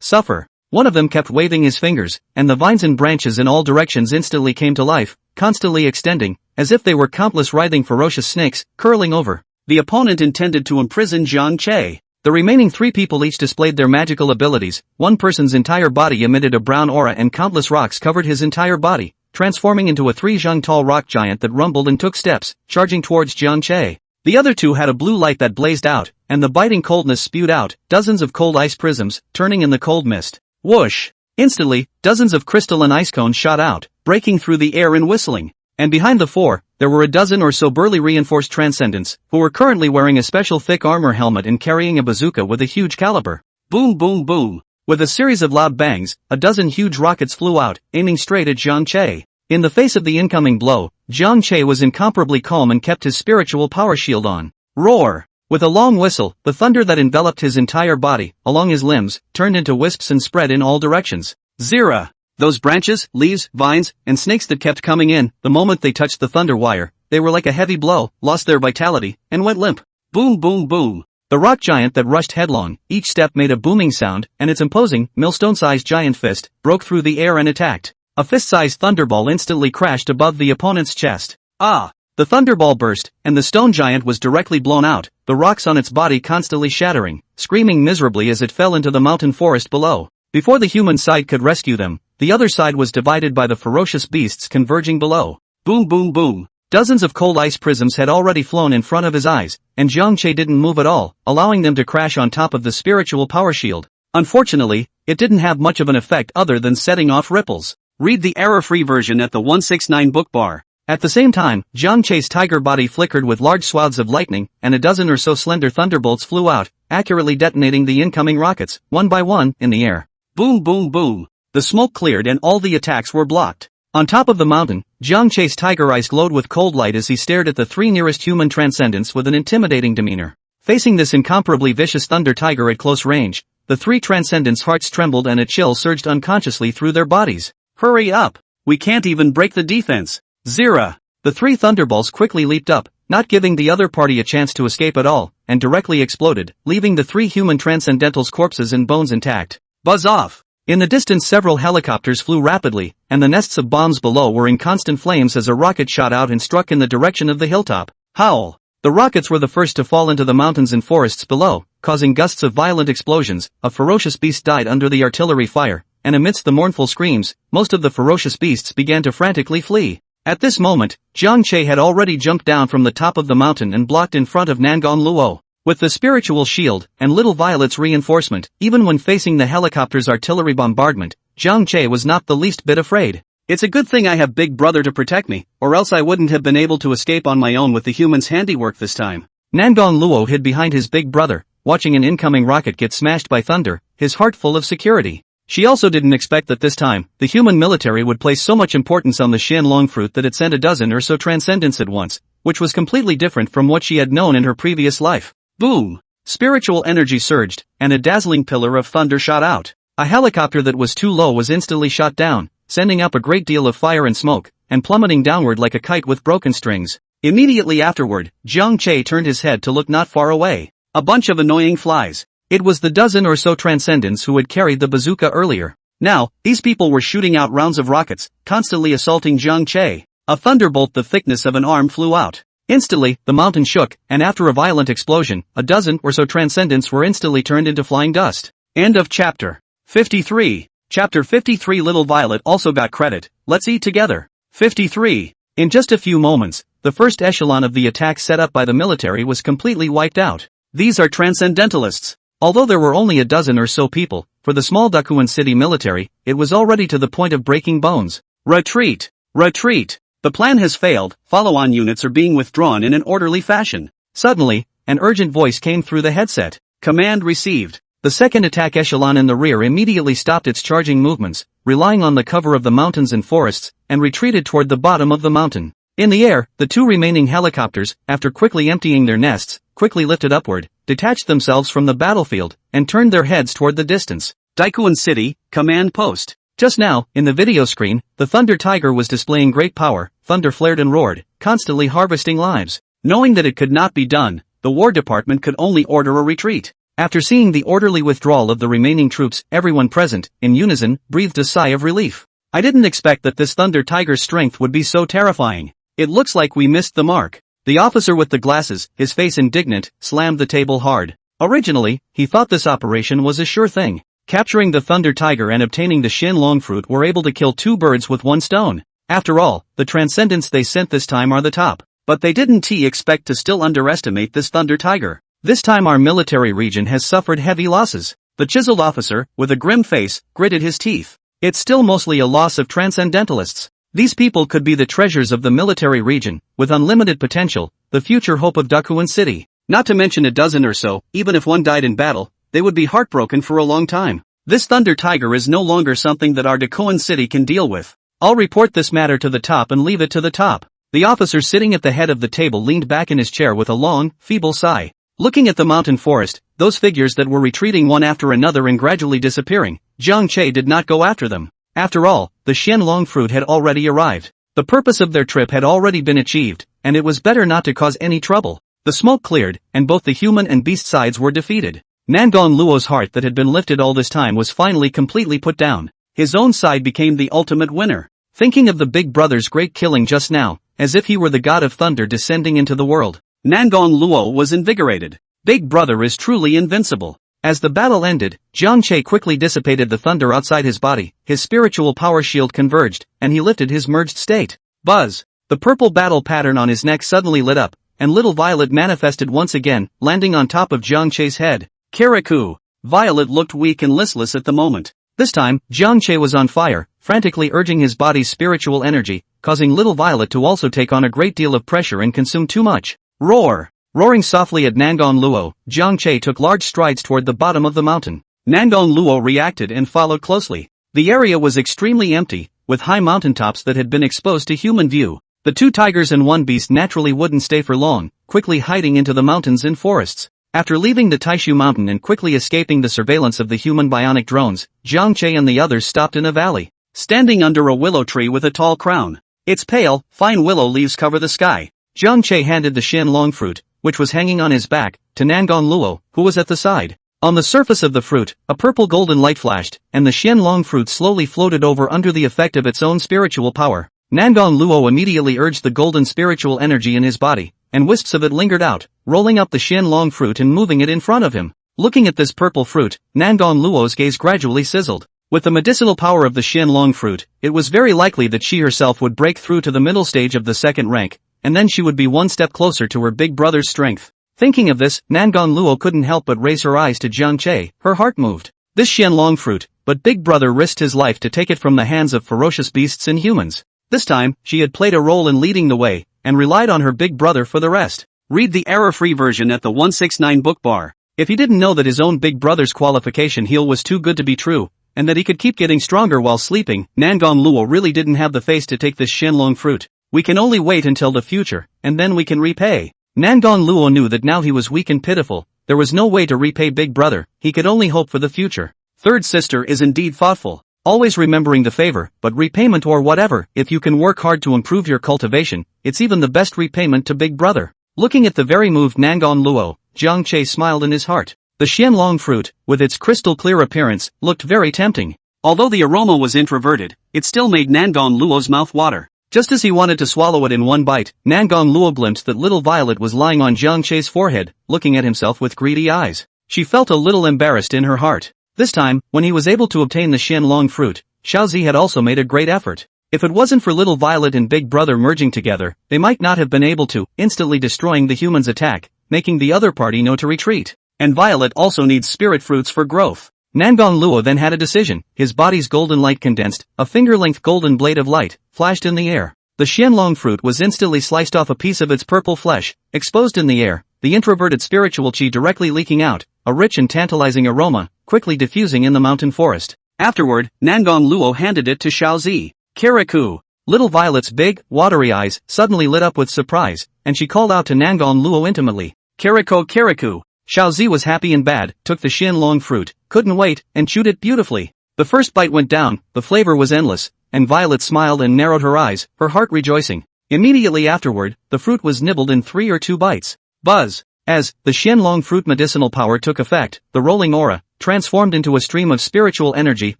Suffer. One of them kept waving his fingers, and the vines and branches in all directions instantly came to life, constantly extending, as if they were countless writhing ferocious snakes, curling over. The opponent intended to imprison Jiang Che. The remaining 3 people each displayed their magical abilities. One person's entire body emitted a brown aura and countless rocks covered his entire body, transforming into a 3-zhang tall rock giant that rumbled and took steps, charging towards Jiang Che. The other 2 had a blue light that blazed out, and the biting coldness spewed out, dozens of cold ice prisms, turning in the cold mist. Whoosh! Instantly, dozens of crystal and ice cones shot out, breaking through the air and whistling. And behind the 4, there were a dozen or so burly reinforced transcendents, who were currently wearing a special thick armor helmet and carrying a bazooka with a huge caliber. Boom boom boom! With a series of loud bangs, a dozen huge rockets flew out, aiming straight at Jiang Che. In the face of the incoming blow, Jiang Che was incomparably calm and kept his spiritual power shield on. Roar! With a long whistle, the thunder that enveloped his entire body, along his limbs, turned into wisps and spread in all directions. Zira! Those branches, leaves, vines, and snakes that kept coming in, the moment they touched the thunder wire, they were like a heavy blow, lost their vitality, and went limp. Boom boom boom. The rock giant that rushed headlong, each step made a booming sound, and its imposing, millstone-sized giant fist, broke through the air and attacked. A fist-sized thunderball instantly crashed above the opponent's chest. Ah! The thunderball burst, and the stone giant was directly blown out, the rocks on its body constantly shattering, screaming miserably as it fell into the mountain forest below. Before the human side could rescue them, the other side was divided by the ferocious beasts converging below. Boom boom boom. Dozens of cold ice prisms had already flown in front of his eyes, and Jiang Che didn't move at all, allowing them to crash on top of the spiritual power shield. Unfortunately, it didn't have much of an effect other than setting off ripples. Read the error-free version at the 169 book bar. At the same time, Jiang Che's tiger body flickered with large swaths of lightning, and a dozen or so slender thunderbolts flew out, accurately detonating the incoming rockets, one by one, in the air. Boom boom boom. The smoke cleared and all the attacks were blocked. On top of the mountain, Jiang Che's tiger eyes glowed with cold light as he stared at the three nearest human transcendents with an intimidating demeanor. Facing this incomparably vicious thunder tiger at close range, the three transcendents' hearts trembled and a chill surged unconsciously through their bodies. Hurry up! We can't even break the defense! Zira! The three thunderballs quickly leaped up, not giving the other party a chance to escape at all, and directly exploded, leaving the three human transcendentals' corpses and bones intact. Buzz off! In the distance several helicopters flew rapidly, and the nests of bombs below were in constant flames as a rocket shot out and struck in the direction of the hilltop. Howl! The rockets were the first to fall into the mountains and forests below, causing gusts of violent explosions. A ferocious beast died under the artillery fire, and amidst the mournful screams, most of the ferocious beasts began to frantically flee. At this moment, Jiang Che had already jumped down from the top of the mountain and blocked in front of Nangon Luo. With the spiritual shield, and Little Violet's reinforcement, even when facing the helicopter's artillery bombardment, Jiang Che was not the least bit afraid. It's a good thing I have Big Brother to protect me, or else I wouldn't have been able to escape on my own with the human's handiwork this time. Nangon Luo hid behind his big brother, watching an incoming rocket get smashed by thunder, his heart full of security. She also didn't expect that this time, the human military would place so much importance on the Xianlong fruit that it sent a dozen or so transcendents at once, which was completely different from what she had known in her previous life. Boom! Spiritual energy surged, and a dazzling pillar of thunder shot out. A helicopter that was too low was instantly shot down, sending up a great deal of fire and smoke, and plummeting downward like a kite with broken strings. Immediately afterward, Jiang Che turned his head to look not far away. A bunch of annoying flies. It was the dozen or so transcendents who had carried the bazooka earlier. Now, these people were shooting out rounds of rockets, constantly assaulting Jiang Che. A thunderbolt the thickness of an arm flew out. Instantly, the mountain shook, and after a violent explosion, a dozen or so transcendents were instantly turned into flying dust. End of chapter. 53. Chapter 53. Little Violet also got credit. Let's eat together. 53. In just a few moments, the first echelon of the attack set up by the military was completely wiped out. These are transcendentalists. Although there were only a dozen or so people, for the small Dakuan city military, it was already to the point of breaking bones. Retreat! Retreat! The plan has failed, follow-on units are being withdrawn in an orderly fashion. Suddenly, an urgent voice came through the headset. Command received. The second attack echelon in the rear immediately stopped its charging movements, relying on the cover of the mountains and forests, and retreated toward the bottom of the mountain. In the air, the two remaining helicopters, after quickly emptying their nests, quickly lifted upward, detached themselves from the battlefield, and turned their heads toward the distance. Daikuan City, Command Post. Just now, in the video screen, the Thunder Tiger was displaying great power. Thunder flared and roared, constantly harvesting lives. Knowing that it could not be done, the War Department could only order a retreat. After seeing the orderly withdrawal of the remaining troops, everyone present, in unison, breathed a sigh of relief. I didn't expect that this Thunder Tiger's strength would be so terrifying. It looks like we missed the mark. The officer with the glasses, his face indignant, slammed the table hard. Originally, he thought this operation was a sure thing. Capturing the Thunder Tiger and obtaining the Xianlong fruit were able to kill two birds with one stone. After all, the transcendents they sent this time are the top. But they didn't expect to still underestimate this Thunder Tiger. This time our military region has suffered heavy losses. The chiseled officer, with a grim face, gritted his teeth. It's still mostly a loss of transcendentalists. These people could be the treasures of the military region, with unlimited potential, the future hope of Dakuan City. Not to mention a dozen or so, even if one died in battle, they would be heartbroken for a long time. This Thunder Tiger is no longer something that our Dakuan City can deal with. I'll report this matter to the top and leave it to the top. The officer sitting at the head of the table leaned back in his chair with a long, feeble sigh. Looking at the mountain forest, those figures that were retreating one after another and gradually disappearing, Jiang Che did not go after them. After all, the Xianlong fruit had already arrived. The purpose of their trip had already been achieved, and it was better not to cause any trouble. The smoke cleared, and both the human and beast sides were defeated. Nangon Luo's heart that had been lifted all this time was finally completely put down. His own side became the ultimate winner. Thinking of the big brother's great killing just now, as if he were the god of thunder descending into the world, Nangon Luo was invigorated. Big brother is truly invincible. As the battle ended, Jiang Che quickly dissipated the thunder outside his body, his spiritual power shield converged, and he lifted his merged state. Buzz! The purple battle pattern on his neck suddenly lit up, and little Violet manifested once again, landing on top of Jiang Che's head. Kirikou! Violet looked weak and listless at the moment. This time, Jiang Che was on fire, frantically urging his body's spiritual energy, causing little Violet to also take on a great deal of pressure and consume too much. Roar! Roaring softly at Nangon Luo, Jiang Che took large strides toward the bottom of the mountain. Nangon Luo reacted and followed closely. The area was extremely empty, with high mountaintops that had been exposed to human view. The two tigers and one beast naturally wouldn't stay for long, quickly hiding into the mountains and forests. After leaving the Taishu mountain and quickly escaping the surveillance of the human bionic drones, Jiang Che and the others stopped in a valley, standing under a willow tree with a tall crown. Its pale, fine willow leaves cover the sky. Jiang Che handed the Xianlong fruit, which was hanging on his back, to Nangon Luo, who was at the side. On the surface of the fruit, a purple golden light flashed, and the Xianlong fruit slowly floated over under the effect of its own spiritual power. Nangon Luo immediately urged the golden spiritual energy in his body, and wisps of it lingered out, rolling up the Xianlong fruit and moving it in front of him. Looking at this purple fruit, Nangon Luo's gaze gradually sizzled. With the medicinal power of the Xianlong fruit, it was very likely that she herself would break through to the middle stage of the second rank, and then she would be one step closer to her big brother's strength. Thinking of this, Nangon Luo couldn't help but raise her eyes to Jiang Che. Her heart moved. This Xianlong fruit, but big brother risked his life to take it from the hands of ferocious beasts and humans. This time, she had played a role in leading the way, and relied on her big brother for the rest. Read the error-free version at the 169 book bar. If he didn't know that his own big brother's qualification heal was too good to be true, and that he could keep getting stronger while sleeping, Nangon Luo really didn't have the face to take this Xianlong fruit. We can only wait until the future, and then we can repay. Nangon Luo knew that now he was weak and pitiful, there was no way to repay big brother, he could only hope for the future. Third sister is indeed thoughtful, always remembering the favor, but repayment or whatever, if you can work hard to improve your cultivation, it's even the best repayment to big brother. Looking at the very moved Nangon Luo, Jiang Che smiled in his heart. The Xianlong fruit, with its crystal clear appearance, looked very tempting. Although the aroma was introverted, it still made Nangon Luo's mouth water. Just as he wanted to swallow it in one bite, Nangon Luo glimpsed that little Violet was lying on Jiang Che's forehead, looking at himself with greedy eyes. She felt a little embarrassed in her heart. This time, when he was able to obtain the Xianlong fruit, Xiaozi had also made a great effort. If it wasn't for little Violet and big brother merging together, they might not have been able to, instantly destroying the human's attack, making the other party know to retreat. And Violet also needs spirit fruits for growth. Nangon Luo then had a decision. His body's golden light condensed, a finger-length golden blade of light, flashed in the air. The Xianlong fruit was instantly sliced off a piece of its purple flesh, exposed in the air, the introverted spiritual chi directly leaking out, a rich and tantalizing aroma, quickly diffusing in the mountain forest. Afterward, Nangon Luo handed it to Xiaozi. Kirikou! Little Violet's big, watery eyes suddenly lit up with surprise, and she called out to Nangon Luo intimately. Kirikou, Kirikou! Xiaozi was happy and bad, took the Xianlong fruit, couldn't wait, and chewed it beautifully. The first bite went down, the flavor was endless, and Violet smiled and narrowed her eyes, her heart rejoicing. Immediately afterward, the fruit was nibbled in 3 or 2 bites. Buzz! As the Xianlong fruit medicinal power took effect, the rolling aura, transformed into a stream of spiritual energy,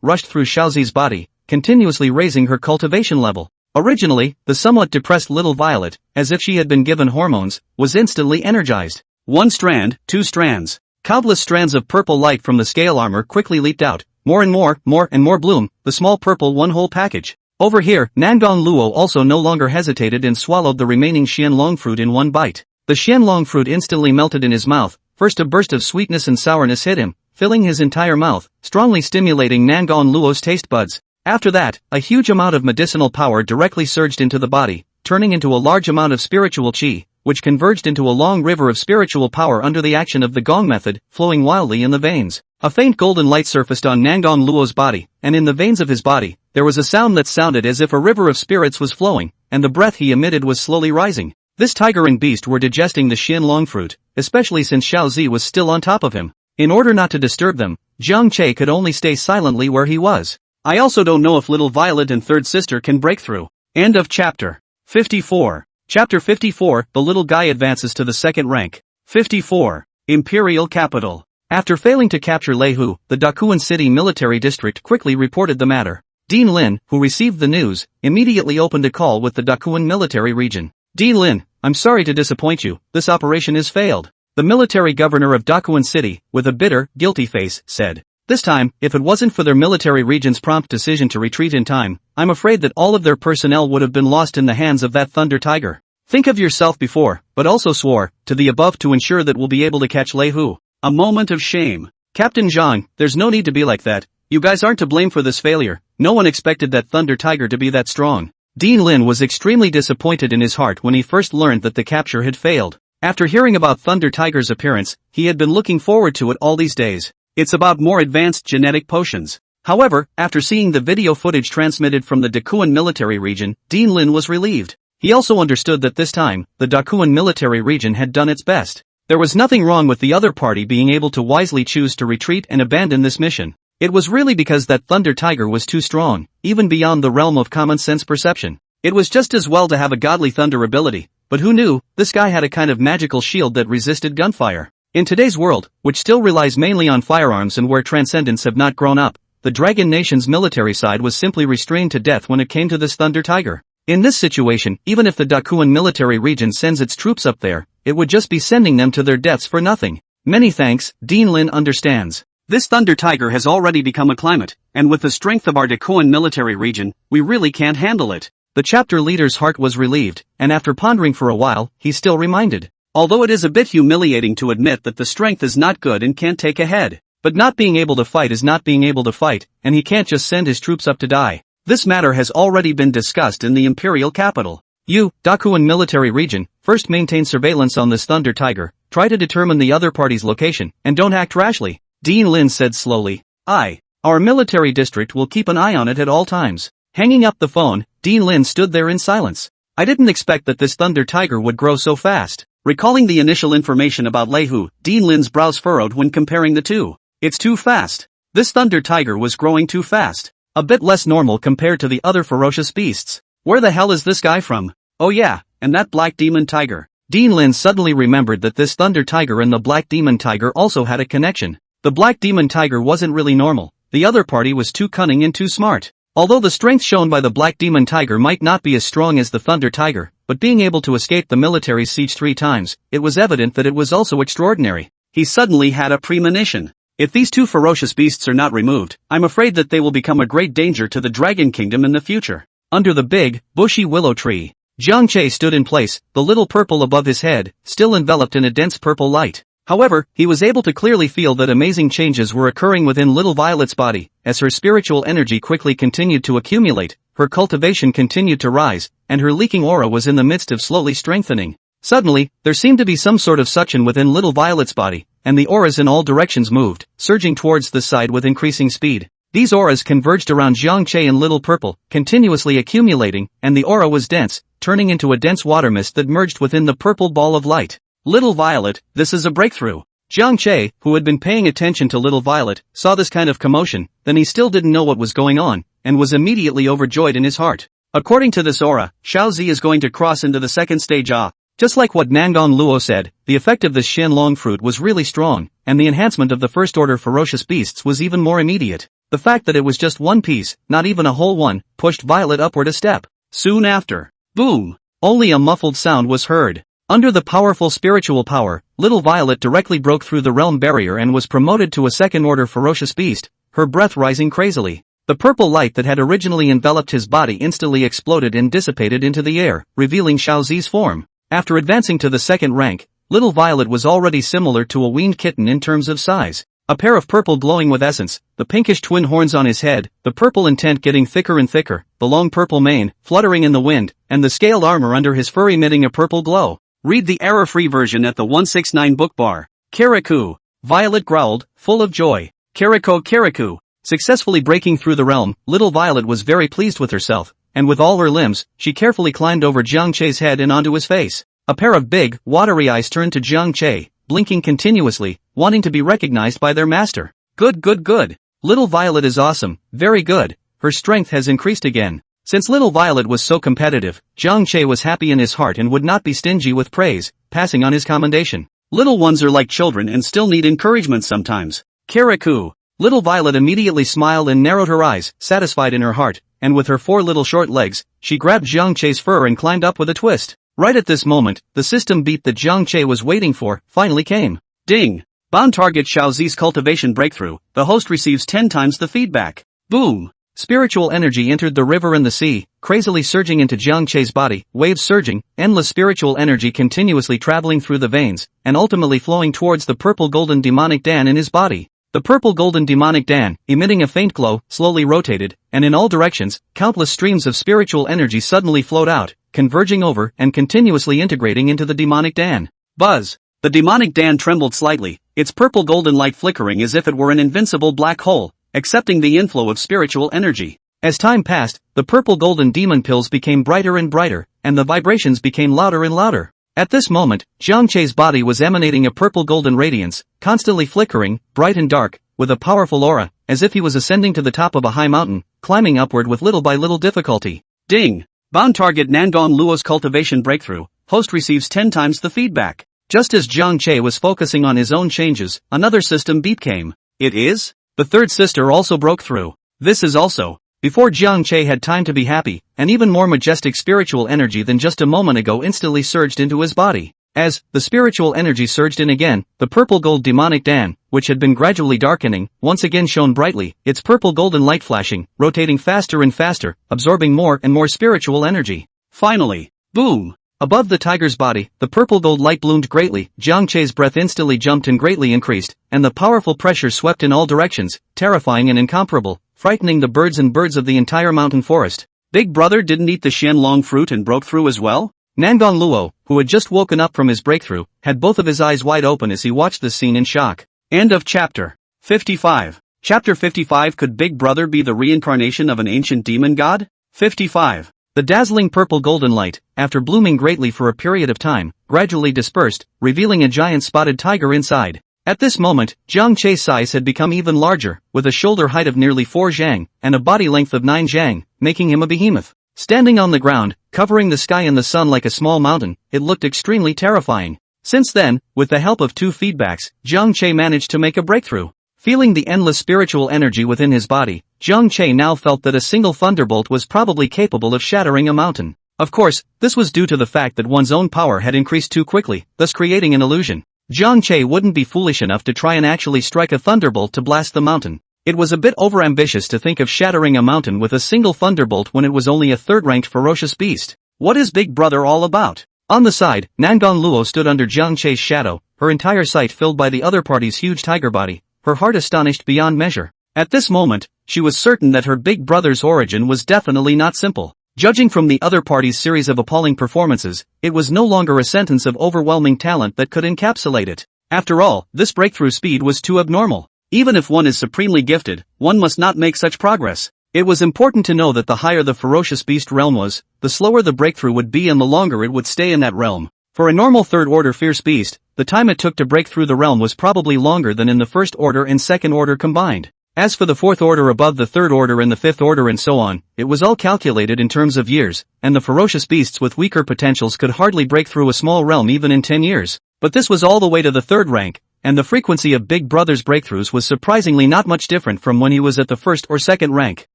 rushed through Xiaozi's body, continuously raising her cultivation level. Originally, the somewhat depressed little Violet, as if she had been given hormones, was instantly energized. 1 strand, 2 strands. Countless strands of purple light from the scale armor quickly leaped out, more and more bloom, the small purple one whole package. Over here, Nangon Luo also no longer hesitated and swallowed the remaining Xianlong fruit in 1 bite. The Xianlong fruit instantly melted in his mouth, first a burst of sweetness and sourness hit him, filling his entire mouth, strongly stimulating Nangon Luo's taste buds. After that, a huge amount of medicinal power directly surged into the body, turning into a large amount of spiritual chi, which converged into a long river of spiritual power under the action of the gong method, flowing wildly in the veins. A faint golden light surfaced on Nangon Luo's body, and in the veins of his body, there was a sound that sounded as if a river of spirits was flowing, and the breath he emitted was slowly rising. This tiger and beast were digesting the Xianlong fruit, especially since Xiaozi was still on top of him. In order not to disturb them, Jiang Che could only stay silently where he was. I also don't know if little Violet and third sister can break through. End of chapter 54. Chapter 54, The Little Guy Advances to the Second Rank. 54. Imperial Capital. After failing to capture Leihu, the Dakuan City Military District quickly reported the matter. Dean Lin, who received the news, immediately opened a call with the Dakuan Military Region. Dean Lin, I'm sorry to disappoint you, this operation has failed. The military governor of Dakuan City, with a bitter, guilty face, said. This time, if it wasn't for their military region's prompt decision to retreat in time, I'm afraid that all of their personnel would have been lost in the hands of that Thunder Tiger. Think of yourself before, but also swore, to the above to ensure that we'll be able to catch Leihu. A moment of shame. Captain Zhang, there's no need to be like that. You guys aren't to blame for this failure. No one expected that Thunder Tiger to be that strong. Dean Lin was extremely disappointed in his heart when he first learned that the capture had failed. After hearing about Thunder Tiger's appearance, he had been looking forward to it all these days. It's about more advanced genetic potions. However, after seeing the video footage transmitted from the Dakuan military region, Dean Lin was relieved. He also understood that this time, the Dakuan military region had done its best. There was nothing wrong with the other party being able to wisely choose to retreat and abandon this mission. It was really because that Thunder Tiger was too strong, even beyond the realm of common sense perception. It was just as well to have a godly thunder ability, but who knew, this guy had a kind of magical shield that resisted gunfire. In today's world, which still relies mainly on firearms and where transcendents have not grown up, the Dragon Nation's military side was simply restrained to death when it came to this Thunder Tiger. In this situation, even if the Dakuan military region sends its troops up there, it would just be sending them to their deaths for nothing. Many thanks, Dean Lin understands. This Thunder Tiger has already become a climate, and with the strength of our Dakuan military region, we really can't handle it. The chapter leader's heart was relieved, and after pondering for a while, he still reminded. Although it is a bit humiliating to admit that the strength is not good and can't take a head. But not being able to fight is not being able to fight, and he can't just send his troops up to die. This matter has already been discussed in the imperial capital. You, Dakuan military region, first maintain surveillance on this Thunder Tiger, try to determine the other party's location, and don't act rashly. Dean Lin said slowly. Our military district will keep an eye on it at all times. Hanging up the phone, Dean Lin stood there in silence. I didn't expect that this Thunder Tiger would grow so fast. Recalling the initial information about Leihu, Dean Lin's brows furrowed when comparing the two. It's too fast. This Thunder Tiger was growing too fast. A bit less normal compared to the other ferocious beasts. Where the hell is this guy from? Oh yeah, and that Black Demon Tiger. Dean Lin suddenly remembered that this Thunder Tiger and the Black Demon Tiger also had a connection. The Black Demon Tiger wasn't really normal. The other party was too cunning and too smart. Although the strength shown by the Black Demon Tiger might not be as strong as the Thunder Tiger, but being able to escape the military's siege 3 times, it was evident that it was also extraordinary. He suddenly had a premonition. If these two ferocious beasts are not removed, I'm afraid that they will become a great danger to the Dragon Kingdom in the future. Under the big, bushy willow tree, Jiang Che stood in place, the little purple above his head, still enveloped in a dense purple light. However, he was able to clearly feel that amazing changes were occurring within Little Violet's body, as her spiritual energy quickly continued to accumulate, her cultivation continued to rise, and her leaking aura was in the midst of slowly strengthening. Suddenly, there seemed to be some sort of suction within Little Violet's body, and the auras in all directions moved, surging towards the side with increasing speed. These auras converged around Jiang Che and Little Purple, continuously accumulating, and the aura was dense, turning into a dense water mist that merged within the purple ball of light. Little Violet, this is a breakthrough. Jiang Che, who had been paying attention to Little Violet, saw this kind of commotion, then he still didn't know what was going on, and was immediately overjoyed in his heart. According to this aura, Xiaozi is going to cross into the second stage. Just like what Nangong Luo said, the effect of this Shenlong fruit was really strong, and the enhancement of the first order ferocious beasts was even more immediate. The fact that it was just one piece, not even a whole one, pushed Violet upward a step. Soon after, boom! Only a muffled sound was heard. Under the powerful spiritual power, Little Violet directly broke through the realm barrier and was promoted to a second-order ferocious beast, her breath rising crazily. The purple light that had originally enveloped his body instantly exploded and dissipated into the air, revealing Xiaozi's form. After advancing to the second rank, Little Violet was already similar to a weaned kitten in terms of size. A pair of purple glowing with essence, the pinkish twin horns on his head, the purple intent getting thicker and thicker, the long purple mane, fluttering in the wind, and the scaled armor under his fur emitting a purple glow. Read the error-free version at the 169 book bar. Kirikou. Violet growled, full of joy. Kirikou. Successfully breaking through the realm, Little Violet was very pleased with herself, and with all her limbs, she carefully climbed over Jiang Che's head and onto his face. A pair of big, watery eyes turned to Jiang Che, blinking continuously, wanting to be recognized by their master. Good. Little Violet is awesome, very good. Her strength has increased again. Since little Violet was so competitive, Jiang Che was happy in his heart and would not be stingy with praise, passing on his commendation. Little ones are like children and still need encouragement sometimes. Kirikou. Little Violet immediately smiled and narrowed her eyes, satisfied in her heart, and with her 4 little short legs, she grabbed Jiang Che's fur and climbed up with a twist. Right at this moment, the system beat that Jiang Che was waiting for finally came. Ding! Bound target Xiaozi's cultivation breakthrough, the host receives 10 times the feedback. Boom! Spiritual energy entered the river and the sea, crazily surging into Jiang Che's body, waves surging, endless spiritual energy continuously traveling through the veins, and ultimately flowing towards the purple-golden demonic Dan in his body. The purple-golden demonic Dan, emitting a faint glow, slowly rotated, and in all directions, countless streams of spiritual energy suddenly flowed out, converging over and continuously integrating into the demonic Dan. Buzz! The demonic Dan trembled slightly, its purple-golden light flickering as if it were an invincible black hole, accepting the inflow of spiritual energy. As time passed, the purple-golden demon pills became brighter and brighter, and the vibrations became louder and louder. At this moment, Jiang Che's body was emanating a purple-golden radiance, constantly flickering, bright and dark, with a powerful aura, as if he was ascending to the top of a high mountain, climbing upward with little by little difficulty. Ding! Bound target Nangong Luo's cultivation breakthrough, host receives 10 times the feedback. Just as Jiang Che was focusing on his own changes, another system beep came. It is? The third sister also broke through. This is also. Before Jiang Che had time to be happy, an even more majestic spiritual energy than just a moment ago instantly surged into his body. As the spiritual energy surged in again, the purple-gold demonic Dan, which had been gradually darkening, once again shone brightly, its purple-golden light flashing, rotating faster and faster, absorbing more and more spiritual energy. Finally, boom! Above the tiger's body, the purple-gold light bloomed greatly, Jiang Che's breath instantly jumped and greatly increased, and the powerful pressure swept in all directions, terrifying and incomparable, frightening the birds of the entire mountain forest. Big Brother didn't eat the Xianlong fruit and broke through as well? Nangong Luo, who had just woken up from his breakthrough, had both of his eyes wide open as he watched this scene in shock. End of chapter 55. Chapter 55. Could Big Brother be the reincarnation of an ancient demon god? 55. The dazzling purple golden light, after blooming greatly for a period of time, gradually dispersed, revealing a giant spotted tiger inside. At this moment, Jiang Che's size had become even larger, with a shoulder height of nearly 4 zhang, and a body length of 9 zhang, making him a behemoth. Standing on the ground, covering the sky and the sun like a small mountain, it looked extremely terrifying. Since then, with the help of 2 feedbacks, Jiang Che managed to make a breakthrough. Feeling the endless spiritual energy within his body, Jiang Che now felt that a single thunderbolt was probably capable of shattering a mountain. Of course, this was due to the fact that one's own power had increased too quickly, thus creating an illusion. Jiang Che wouldn't be foolish enough to try and actually strike a thunderbolt to blast the mountain. It was a bit overambitious to think of shattering a mountain with a single thunderbolt when it was only a third-ranked ferocious beast. What is Big Brother all about? On the side, Nangong Luo stood under Jiang Che's shadow, her entire sight filled by the other party's huge tiger body, her heart astonished beyond measure. At this moment, she was certain that her big brother's origin was definitely not simple. Judging from the other party's series of appalling performances, it was no longer a sentence of overwhelming talent that could encapsulate it. After all, this breakthrough speed was too abnormal. Even if one is supremely gifted, one must not make such progress. It was important to know that the higher the ferocious beast realm was, the slower the breakthrough would be and the longer it would stay in that realm. For a normal third-order fierce beast, the time it took to break through the realm was probably longer than in the first order and second order combined. As for the fourth order above the third order and the fifth order and so on, it was all calculated in terms of years, and the ferocious beasts with weaker potentials could hardly break through a small realm even in 10 years. But this was all the way to the third rank, and the frequency of Big Brother's breakthroughs was surprisingly not much different from when he was at the first or second rank.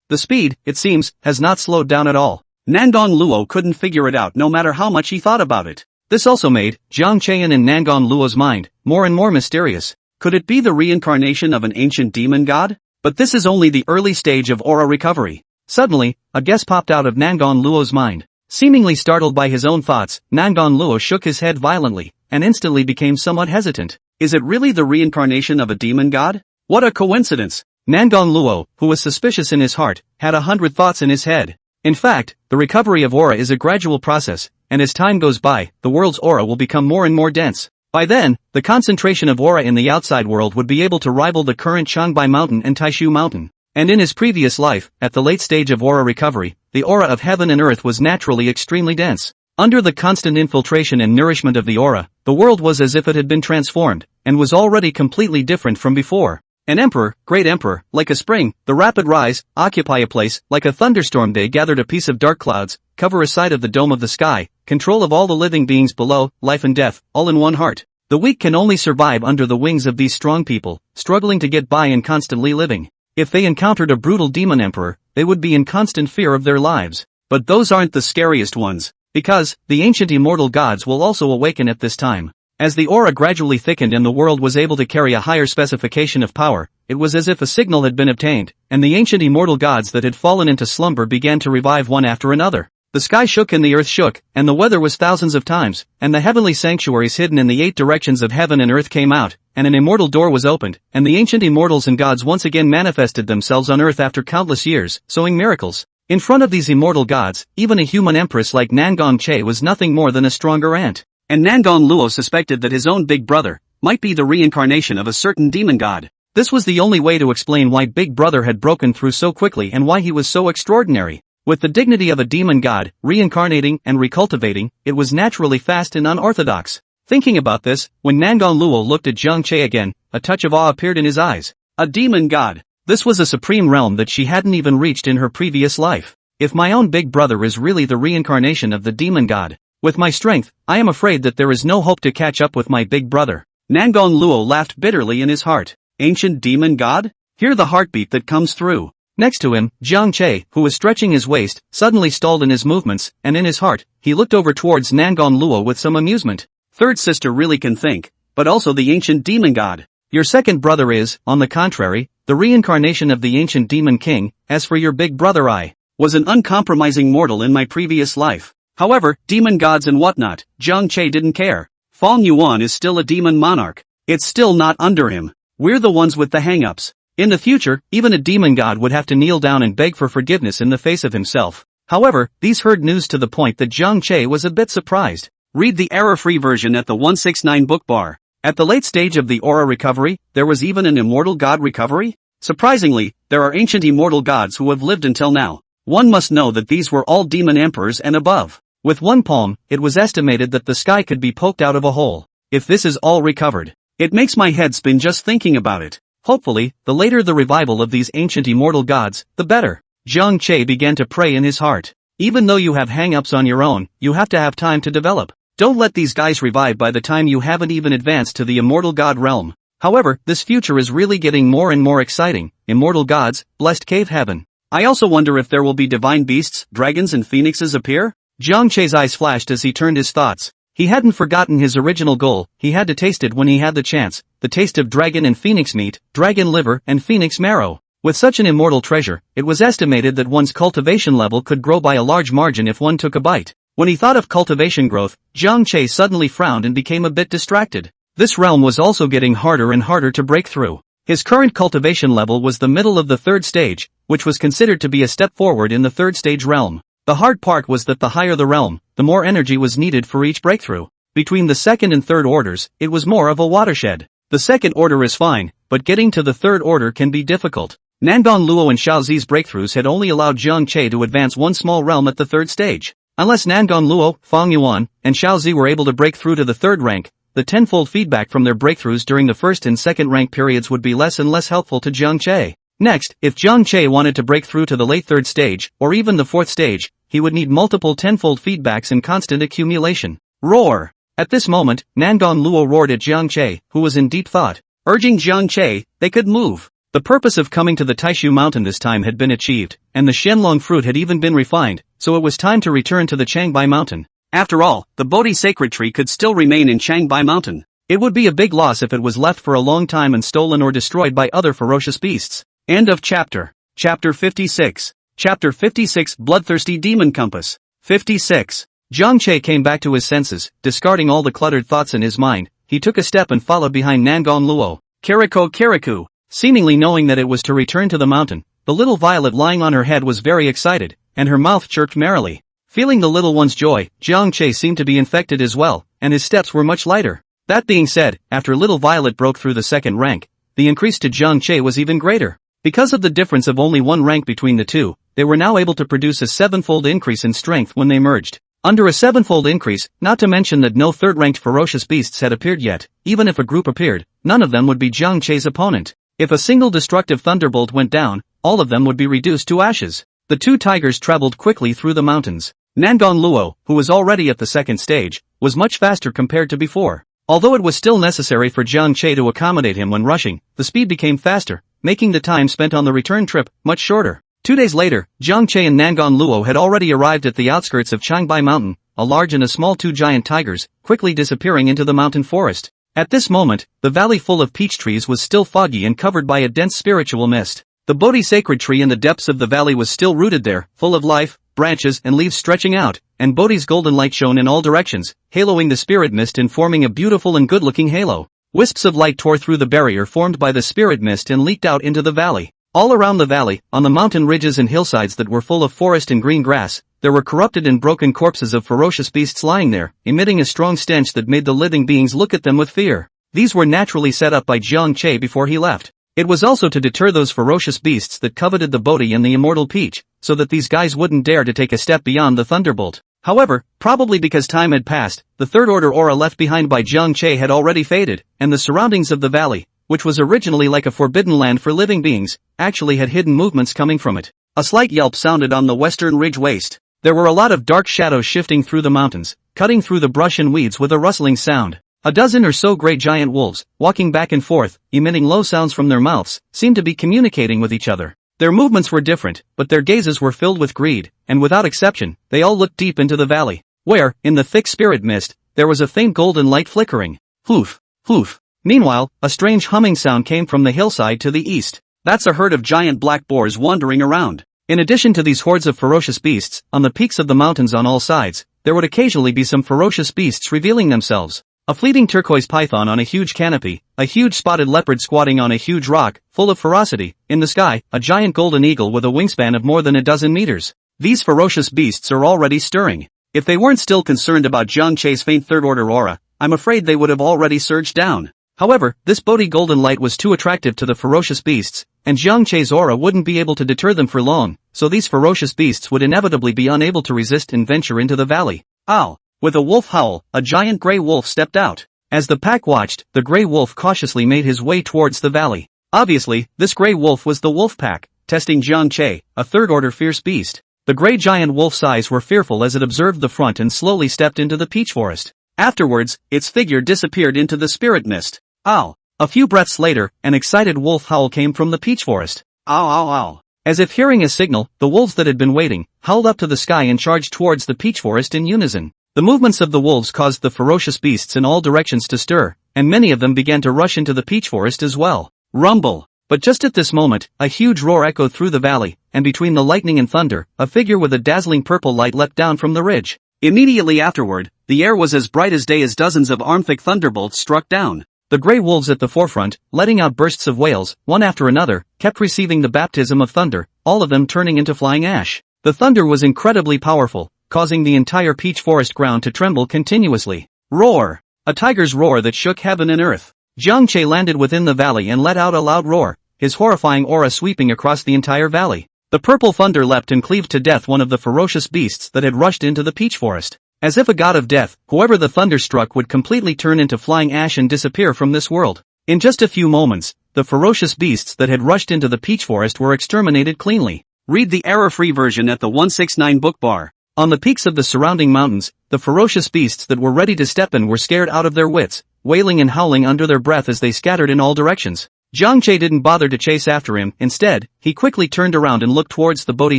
The speed, it seems, has not slowed down at all. Nangong Luo couldn't figure it out no matter how much he thought about it. This also made Jiang Cheyan in Nangong Luo's mind more and more mysterious. Could it be the reincarnation of an ancient demon god? But this is only the early stage of aura recovery. Suddenly, a guess popped out of Nangong Luo's mind. Seemingly startled by his own thoughts, Nangong Luo shook his head violently, and instantly became somewhat hesitant. Is it really the reincarnation of a demon god? What a coincidence! Nangong Luo, who was suspicious in his heart, had 100 thoughts in his head. In fact, the recovery of aura is a gradual process, and as time goes by, the world's aura will become more and more dense. By then, the concentration of aura in the outside world would be able to rival the current Changbai Mountain and Taishu Mountain. And in his previous life, at the late stage of aura recovery, the aura of heaven and earth was naturally extremely dense. Under the constant infiltration and nourishment of the aura, the world was as if it had been transformed, and was already completely different from before. An emperor, great emperor, like a spring, the rapid rise, occupy a place, like a thunderstorm they gathered a piece of dark clouds, cover a side of the dome of the sky, control of all the living beings below, life and death, all in one heart. The weak can only survive under the wings of these strong people, struggling to get by and constantly living. If they encountered a brutal demon emperor, they would be in constant fear of their lives. But those aren't the scariest ones, because the ancient immortal gods will also awaken at this time. As the aura gradually thickened and the world was able to carry a higher specification of power, it was as if a signal had been obtained, and the ancient immortal gods that had fallen into slumber began to revive one after another. The sky shook and the earth shook, and the weather was thousands of times, and the heavenly sanctuaries hidden in the 8 directions of heaven and earth came out, and an immortal door was opened, and the ancient immortals and gods once again manifested themselves on earth after countless years, sowing miracles. In front of these immortal gods, even a human empress like Nangong Che was nothing more than a stronger ant. And Nangong Luo suspected that his own big brother might be the reincarnation of a certain demon god. This was the only way to explain why Big Brother had broken through so quickly and why he was so extraordinary. With the dignity of a demon god, reincarnating and recultivating, it was naturally fast and unorthodox. Thinking about this, when Nangong Luo looked at Zhang Che again, a touch of awe appeared in his eyes. A demon god. This was a supreme realm that she hadn't even reached in her previous life. If my own big brother is really the reincarnation of the demon god, with my strength, I am afraid that there is no hope to catch up with my big brother. Nangong Luo laughed bitterly in his heart. Ancient demon god? Hear the heartbeat that comes through. Next to him, Zhang Che, who was stretching his waist, suddenly stalled in his movements, and in his heart, he looked over towards Nangong Luo with some amusement. Third sister really can think, but also the ancient demon god. Your second brother is, on the contrary, the reincarnation of the ancient demon king. As for your big brother, I was an uncompromising mortal in my previous life. However, demon gods and whatnot, Zhang Che didn't care. Fong Yuan is still a demon monarch. It's still not under him. We're the ones with the hang-ups. In the future, even a demon god would have to kneel down and beg for forgiveness in the face of himself. However, these heard news to the point that Zhang Che was a bit surprised. Read the error-free version at the 169 book bar. At the late stage of the aura recovery, there was even an immortal god recovery? Surprisingly, there are ancient immortal gods who have lived until now. One must know that these were all demon emperors and above. With one palm, it was estimated that the sky could be poked out of a hole. If this is all recovered, it makes my head spin just thinking about it. Hopefully, the later the revival of these ancient immortal gods, the better. Zhang Che began to pray in his heart. Even though you have hang-ups on your own, you have to have time to develop. Don't let these guys revive by the time you haven't even advanced to the immortal god realm. However, this future is really getting more and more exciting. Immortal gods, blessed cave heaven. I also wonder if there will be divine beasts, dragons and phoenixes appear? Zhang Che's eyes flashed as he turned his thoughts. He hadn't forgotten his original goal. He had to taste it when he had the chance. The taste of dragon and phoenix meat, dragon liver and phoenix marrow. With such an immortal treasure, it was estimated that one's cultivation level could grow by a large margin if one took a bite. When he thought of cultivation growth, Zhang Che suddenly frowned and became a bit distracted. This realm was also getting harder and harder to break through. His current cultivation level was the middle of the 3rd stage, which was considered to be a step forward in the 3rd stage realm. The hard part was that the higher the realm, the more energy was needed for each breakthrough. Between the 2nd and 3rd orders, it was more of a watershed. The 2nd order is fine, but getting to the 3rd order can be difficult. Nangong Luo and Xiaozi's breakthroughs had only allowed Zhang Che to advance one small realm at the 3rd stage. Unless Nangong Luo, Fong Yuan, and Xiaozi were able to break through to the 3rd rank, the tenfold feedback from their breakthroughs during the 1st and 2nd rank periods would be less and less helpful to Zhang Che. Next, if Zhang Che wanted to break through to the late 3rd stage, or even the 4th stage, he would need multiple tenfold feedbacks and constant accumulation. Roar! At this moment, Nangong Luo roared at Zhang Che, who was in deep thought, urging Zhang Che, they could move. The purpose of coming to the Taishu mountain this time had been achieved, and the Shenlong fruit had even been refined, so it was time to return to the Changbai mountain. After all, the Bodhi sacred tree could still remain in Changbai mountain. It would be a big loss if it was left for a long time and stolen or destroyed by other ferocious beasts. End of chapter. Chapter 56. Chapter 56 Bloodthirsty Demon Compass. 56. Zhang Che came back to his senses, discarding all the cluttered thoughts in his mind. He took a step and followed behind Nangong Luo. Kirikou. Seemingly knowing that it was to return to the mountain, the little violet lying on her head was very excited, and her mouth chirped merrily. Feeling the little one's joy, Zhang Che seemed to be infected as well, and his steps were much lighter. That being said, after little violet broke through the 2nd rank, the increase to Zhang Che was even greater. Because of the difference of only one rank between the two, they were now able to produce a 7-fold increase in strength when they merged. Under a 7-fold increase, not to mention that no 3rd-ranked ferocious beasts had appeared yet, even if a group appeared, none of them would be Zhang Che's opponent. If a single destructive thunderbolt went down, all of them would be reduced to ashes. The two tigers traveled quickly through the mountains. Nangon Luo, who was already at the second stage, was much faster compared to before. Although it was still necessary for Jiang Che to accommodate him when rushing, the speed became faster, making the time spent on the return trip much shorter. 2 days later, Jiang Che and Nangon Luo had already arrived at the outskirts of Changbai Mountain, a large and a small two giant tigers, quickly disappearing into the mountain forest. At this moment, the valley full of peach trees was still foggy and covered by a dense spiritual mist. The Bodhi sacred tree in the depths of the valley was still rooted there, full of life, branches and leaves stretching out, and Bodhi's golden light shone in all directions, haloing the spirit mist and forming a beautiful and good-looking halo. Wisps of light tore through the barrier formed by the spirit mist and leaked out into the valley. All around the valley, on the mountain ridges and hillsides that were full of forest and green grass, there were corrupted and broken corpses of ferocious beasts lying there, emitting a strong stench that made the living beings look at them with fear. These were naturally set up by Jiang Che before he left. It was also to deter those ferocious beasts that coveted the Bodhi and the immortal peach, so that these guys wouldn't dare to take a step beyond the thunderbolt. However, probably because time had passed, the third-order aura left behind by Jiang Che had already faded, and the surroundings of the valley, which was originally like a forbidden land for living beings, actually had hidden movements coming from it. A slight yelp sounded on the western ridge waste. There were a lot of dark shadows shifting through the mountains, cutting through the brush and weeds with a rustling sound. A dozen or so great giant wolves, walking back and forth, emitting low sounds from their mouths, seemed to be communicating with each other. Their movements were different, but their gazes were filled with greed, and without exception, they all looked deep into the valley, where, in the thick spirit mist, there was a faint golden light flickering. Hoof, hoof. Meanwhile, a strange humming sound came from the hillside to the east. That's a herd of giant black boars wandering around. In addition to these hordes of ferocious beasts, on the peaks of the mountains on all sides, there would occasionally be some ferocious beasts revealing themselves. A fleeting turquoise python on a huge canopy, a huge spotted leopard squatting on a huge rock, full of ferocity. In the sky, a giant golden eagle with a wingspan of more than a dozen meters. These ferocious beasts are already stirring. If they weren't still concerned about Jiang Che's faint third-order aura, I'm afraid they would have already surged down. However, this Bodhi golden light was too attractive to the ferocious beasts, and Jiang Che's aura wouldn't be able to deter them for long, so these ferocious beasts would inevitably be unable to resist and venture into the valley. Ow! With a wolf howl, a giant gray wolf stepped out. As the pack watched, the gray wolf cautiously made his way towards the valley. Obviously, this gray wolf was the wolf pack, testing Jiang Che, a third-order fierce beast. The gray giant wolf's eyes were fearful as it observed the front and slowly stepped into the peach forest. Afterwards, its figure disappeared into the spirit mist. Ow! A few breaths later, an excited wolf howl came from the peach forest. Ow ow ow! As if hearing a signal, the wolves that had been waiting, howled up to the sky and charged towards the peach forest in unison. The movements of the wolves caused the ferocious beasts in all directions to stir, and many of them began to rush into the peach forest as well. Rumble! But just at this moment, a huge roar echoed through the valley, and between the lightning and thunder, a figure with a dazzling purple light leapt down from the ridge. Immediately afterward, the air was as bright as day as dozens of arm-thick thunderbolts struck down. The gray wolves at the forefront, letting out bursts of wails, one after another, kept receiving the baptism of thunder, all of them turning into flying ash. The thunder was incredibly powerful, causing the entire peach forest ground to tremble continuously. Roar! A tiger's roar that shook heaven and earth. Jiang Che landed within the valley and let out a loud roar, his horrifying aura sweeping across the entire valley. The purple thunder leapt and cleaved to death one of the ferocious beasts that had rushed into the peach forest. As if a god of death, whoever the thunder struck would completely turn into flying ash and disappear from this world. In just a few moments, the ferocious beasts that had rushed into the peach forest were exterminated cleanly. Read the error-free version at the 169 book bar. On the peaks of the surrounding mountains, the ferocious beasts that were ready to step in were scared out of their wits, wailing and howling under their breath as they scattered in all directions. Jiang Che didn't bother to chase after him. Instead, he quickly turned around and looked towards the Bodhi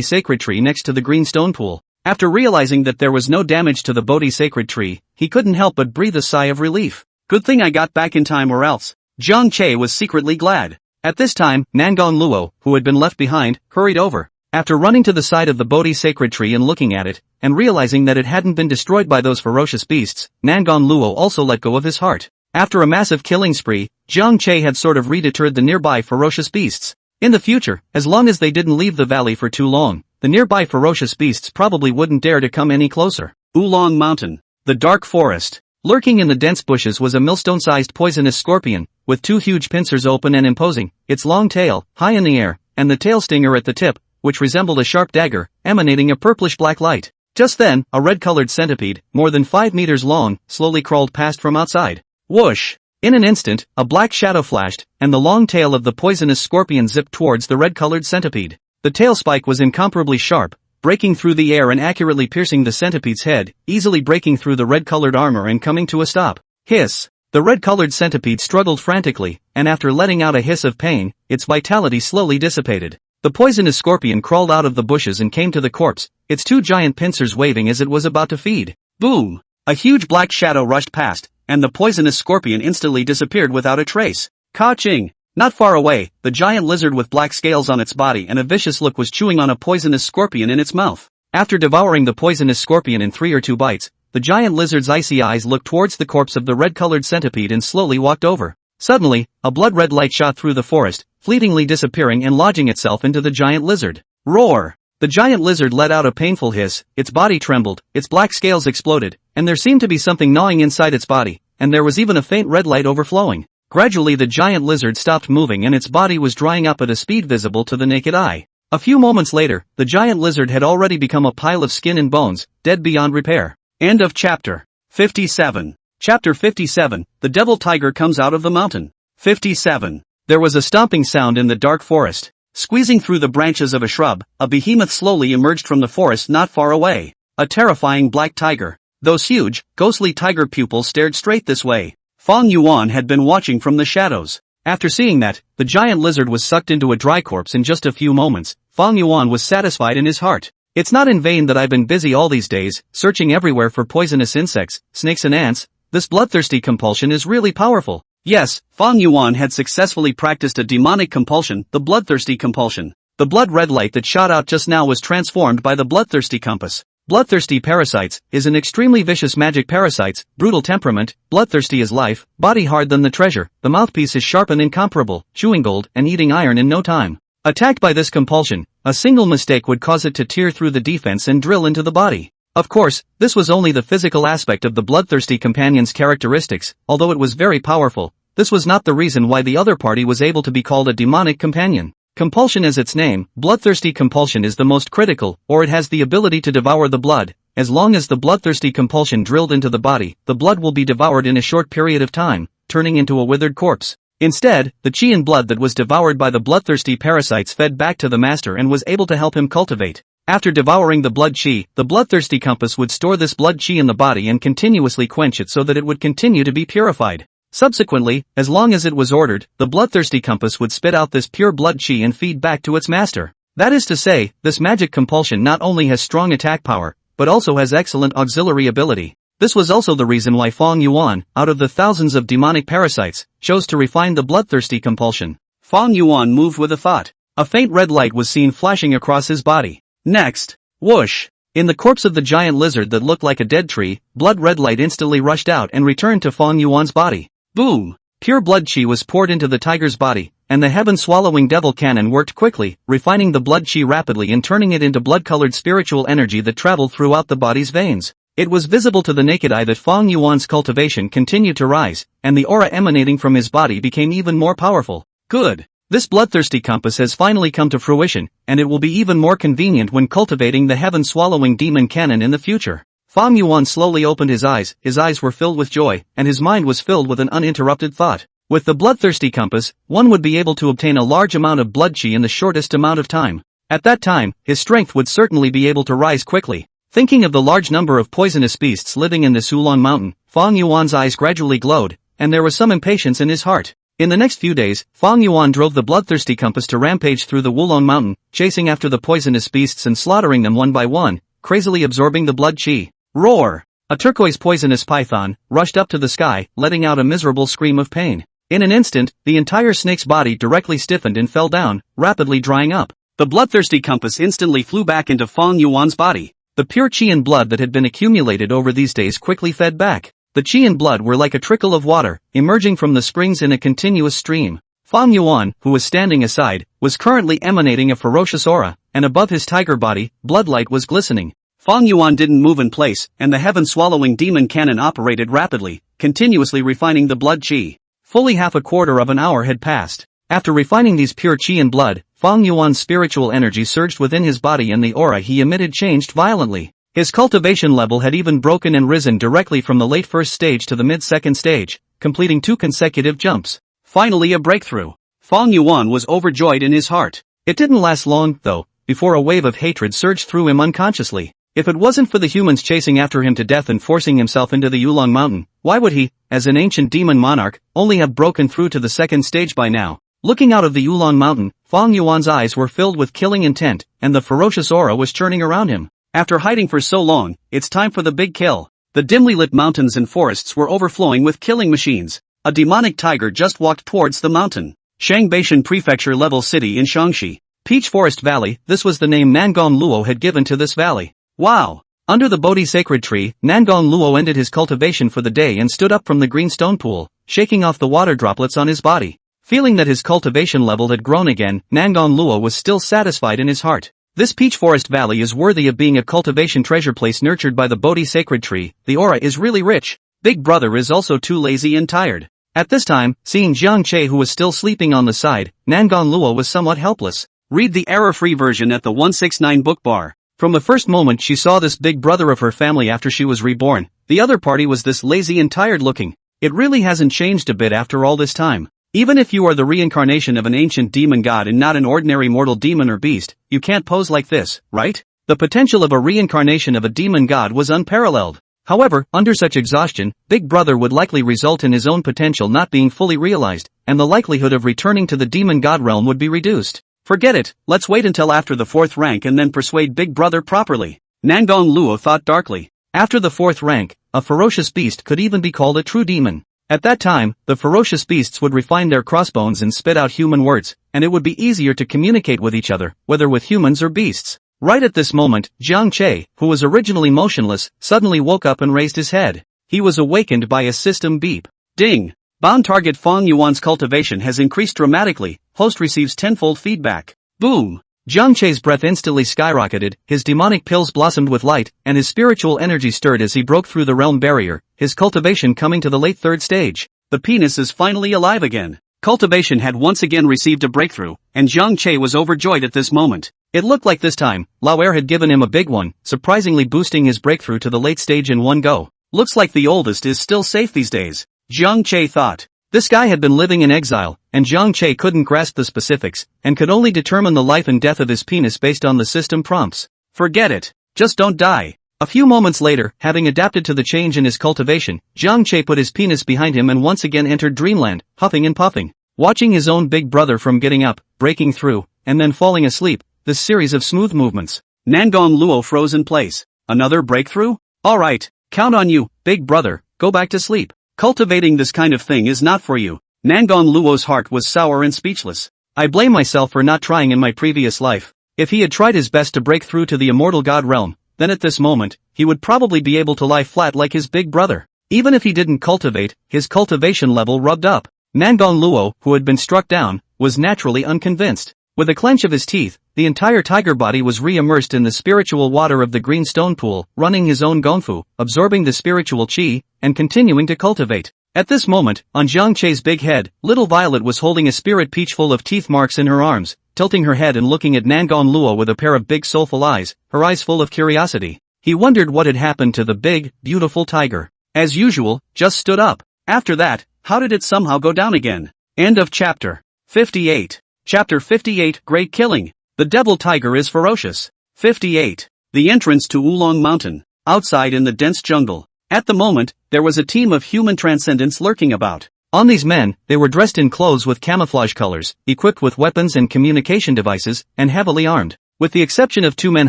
sacred tree next to the green stone pool. After realizing that there was no damage to the Bodhi sacred tree, he couldn't help but breathe a sigh of relief. Good thing I got back in time or else. Jiang Che was secretly glad. At this time, Nangon Luo, who had been left behind, hurried over. After running to the side of the Bodhi sacred tree and looking at it, and realizing that it hadn't been destroyed by those ferocious beasts, Nangon Luo also let go of his heart. After a massive killing spree, Jiang Che had sort of re-deterred the nearby ferocious beasts. In the future, as long as they didn't leave the valley for too long, the nearby ferocious beasts probably wouldn't dare to come any closer. Oolong Mountain. The dark forest. Lurking in the dense bushes was a millstone-sized poisonous scorpion, with two huge pincers open and imposing, its long tail, high in the air, and the tail stinger at the tip, which resembled a sharp dagger, emanating a purplish-black light. Just then, a red-colored centipede, more than 5 meters long, slowly crawled past from outside. Whoosh! In an instant, a black shadow flashed, and the long tail of the poisonous scorpion zipped towards the red-colored centipede. The tail spike was incomparably sharp, breaking through the air and accurately piercing the centipede's head, easily breaking through the red-colored armor and coming to a stop. Hiss! The red-colored centipede struggled frantically, and after letting out a hiss of pain, its vitality slowly dissipated. The poisonous scorpion crawled out of the bushes and came to the corpse, its two giant pincers waving as it was about to feed. Boom! A huge black shadow rushed past, and the poisonous scorpion instantly disappeared without a trace. Ka-ching! Not far away, the giant lizard with black scales on its body and a vicious look was chewing on a poisonous scorpion in its mouth. After devouring the poisonous scorpion in 3 or 2 bites, the giant lizard's icy eyes looked towards the corpse of the red-colored centipede and slowly walked over. Suddenly, a blood-red light shot through the forest, fleetingly disappearing and lodging itself into the giant lizard. Roar! The giant lizard let out a painful hiss, its body trembled, its black scales exploded, and there seemed to be something gnawing inside its body, and there was even a faint red light overflowing. Gradually the giant lizard stopped moving and its body was drying up at a speed visible to the naked eye. A few moments later, the giant lizard had already become a pile of skin and bones, dead beyond repair. End of chapter 57. Chapter 57, The Devil Tiger Comes Out of the Mountain. 57. There was a stomping sound in the dark forest. Squeezing through the branches of a shrub, a behemoth slowly emerged from the forest not far away. A terrifying black tiger. Those huge, ghostly tiger pupils stared straight this way. Fong Yuan had been watching from the shadows. After seeing that, the giant lizard was sucked into a dry corpse in just a few moments, Fong Yuan was satisfied in his heart. It's not in vain that I've been busy all these days, searching everywhere for poisonous insects, snakes and ants. This bloodthirsty compulsion is really powerful. Yes, Fong Yuan had successfully practiced a demonic compulsion, the bloodthirsty compulsion. The blood red light that shot out just now was transformed by the bloodthirsty compass. Bloodthirsty parasites is an extremely vicious magic parasites, brutal temperament, bloodthirsty as life, body hard than the treasure, the mouthpiece is sharp and incomparable, chewing gold and eating iron in no time. Attacked by this compulsion, a single mistake would cause it to tear through the defense and drill into the body. Of course, this was only the physical aspect of the bloodthirsty companion's characteristics, although it was very powerful. This was not the reason why the other party was able to be called a demonic companion. Compulsion is its name, bloodthirsty compulsion is the most critical, or it has the ability to devour the blood. As long as the bloodthirsty compulsion drilled into the body, the blood will be devoured in a short period of time, turning into a withered corpse. Instead, the chi and blood that was devoured by the bloodthirsty parasites fed back to the master and was able to help him cultivate. After devouring the blood chi, the bloodthirsty compass would store this blood chi in the body and continuously quench it so that it would continue to be purified. Subsequently, as long as it was ordered, the bloodthirsty compass would spit out this pure blood chi and feed back to its master. That is to say, this magic compulsion not only has strong attack power, but also has excellent auxiliary ability. This was also the reason why Fong Yuan, out of the thousands of demonic parasites, chose to refine the bloodthirsty compulsion. Fong Yuan moved with a thought. A faint red light was seen flashing across his body. Next, whoosh! In the corpse of the giant lizard that looked like a dead tree, blood red light instantly rushed out and returned to Fong Yuan's body. Boom! Pure blood chi was poured into the tiger's body, and the heaven-swallowing devil cannon worked quickly, refining the blood chi rapidly and turning it into blood-colored spiritual energy that traveled throughout the body's veins. It was visible to the naked eye that Fong Yuan's cultivation continued to rise, and the aura emanating from his body became even more powerful. Good! This bloodthirsty compass has finally come to fruition, and it will be even more convenient when cultivating the heaven-swallowing demon cannon in the future. Fong Yuan slowly opened his eyes were filled with joy, and his mind was filled with an uninterrupted thought. With the bloodthirsty compass, one would be able to obtain a large amount of blood chi in the shortest amount of time. At that time, his strength would certainly be able to rise quickly. Thinking of the large number of poisonous beasts living in this Hulon mountain, Fong Yuan's eyes gradually glowed, and there was some impatience in his heart. In the next few days, Fong Yuan drove the bloodthirsty compass to rampage through the Wulong mountain, chasing after the poisonous beasts and slaughtering them one by one, crazily absorbing the blood chi. Roar! A turquoise poisonous python rushed up to the sky, letting out a miserable scream of pain. In an instant, the entire snake's body directly stiffened and fell down, rapidly drying up. The bloodthirsty compass instantly flew back into Fong Yuan's body. The pure chi and blood that had been accumulated over these days quickly fed back. The chi and blood were like a trickle of water, emerging from the springs in a continuous stream. Fong Yuan, who was standing aside, was currently emanating a ferocious aura, and above his tiger body, bloodlight was glistening. Fong Yuan didn't move in place, and the heaven-swallowing demon cannon operated rapidly, continuously refining the blood chi. Fully half a quarter of an hour had passed. After refining these pure chi and blood, Fong Yuan's spiritual energy surged within his body and the aura he emitted changed violently. His cultivation level had even broken and risen directly from the late first stage to the mid-second stage. completing 2 consecutive jumps. Finally a breakthrough. Fong Yuan was overjoyed in his heart. It didn't last long, though, before a wave of hatred surged through him unconsciously. If it wasn't for the humans chasing after him to death and forcing himself into the Yulong Mountain, why would he, as an ancient demon monarch, only have broken through to the 2nd stage by now? Looking out of the Yulong Mountain, Fong Yuan's eyes were filled with killing intent, and the ferocious aura was churning around him. After hiding for so long, it's time for the big kill. The dimly lit mountains and forests were overflowing with killing machines. A demonic tiger just walked towards the mountain. Shangbeichen Prefecture level city in Shaanxi. Peach Forest Valley, this was the name Nangong Luo had given to this valley. Wow! Under the Bodhi sacred tree, Nangong Luo ended his cultivation for the day and stood up from the green stone pool, shaking off the water droplets on his body. Feeling that his cultivation level had grown again, Nangong Luo was still satisfied in his heart. This Peach Forest Valley is worthy of being a cultivation treasure place nurtured by the Bodhi sacred tree. The aura is really rich. Big brother is also too lazy and tired. At this time, seeing Jiang Che who was still sleeping on the side, Nangong Luo was somewhat helpless. Read the error-free version at the 169 book bar. From the first moment she saw this big brother of her family after she was reborn, the other party was this lazy and tired looking. It really hasn't changed a bit after all this time. Even if you are the reincarnation of an ancient demon god and not an ordinary mortal demon or beast, you can't pose like this, right? The potential of a reincarnation of a demon god was unparalleled. However, under such exhaustion, Big Brother would likely result in his own potential not being fully realized, and the likelihood of returning to the demon god realm would be reduced. Forget it, let's wait until after the 4th rank and then persuade Big Brother properly. Nangong Luo thought darkly. After the 4th rank, a ferocious beast could even be called a true demon. At that time, the ferocious beasts would refine their crossbones and spit out human words, and it would be easier to communicate with each other, whether with humans or beasts. Right at this moment, Jiang Che, who was originally motionless, suddenly woke up and raised his head. He was awakened by a system beep. Ding! Bound target Fong Yuan's cultivation has increased dramatically, host receives tenfold feedback. Boom! Jiang Che's breath instantly skyrocketed, his demonic pills blossomed with light, and his spiritual energy stirred as he broke through the realm barrier, his cultivation coming to the late 3rd stage. The penis is finally alive again. Cultivation had once again received a breakthrough, and Jiang Che was overjoyed at this moment. It looked like this time, Lauer had given him a big one, surprisingly boosting his breakthrough to the late stage in one go. Looks like the oldest is still safe these days, Jiang Che thought. This guy had been living in exile, and Jiang Che couldn't grasp the specifics, and could only determine the life and death of his penis based on the system prompts. Forget it. Just don't die. A few moments later, having adapted to the change in his cultivation, Jiang Che put his penis behind him and once again entered dreamland, huffing and puffing. Watching his own big brother from getting up, breaking through, and then falling asleep, this series of smooth movements. Nangong Luo froze in place. Another breakthrough? Alright, count on you, big brother, go back to sleep. Cultivating this kind of thing is not for you. Nangong Luo's heart was sour and speechless. I blame myself for not trying in my previous life. If he had tried his best to break through to the immortal god realm, then at this moment, he would probably be able to lie flat like his big brother. Even if he didn't cultivate, his cultivation level rubbed up. Nangong Luo, who had been struck down, was naturally unconvinced. With a clench of his teeth, the entire tiger body was re-immersed in the spiritual water of the green stone pool, running his own gongfu, absorbing the spiritual qi, and continuing to cultivate. At this moment, on Jiang Che's big head, little Violet was holding a spirit peach full of teeth marks in her arms, tilting her head and looking at Nangong Luo with a pair of big soulful eyes, her eyes full of curiosity. He wondered what had happened to the big, beautiful tiger. As usual, just stood up. After that, how did it somehow go down again? End of chapter 58. Chapter 58, Great Killing. The devil tiger is ferocious. 58. The entrance to Oolong Mountain. Outside in the dense jungle. At the moment, there was a team of human transcendents lurking about. On these men, they were dressed in clothes with camouflage colors, equipped with weapons and communication devices, and heavily armed. With the exception of 2 men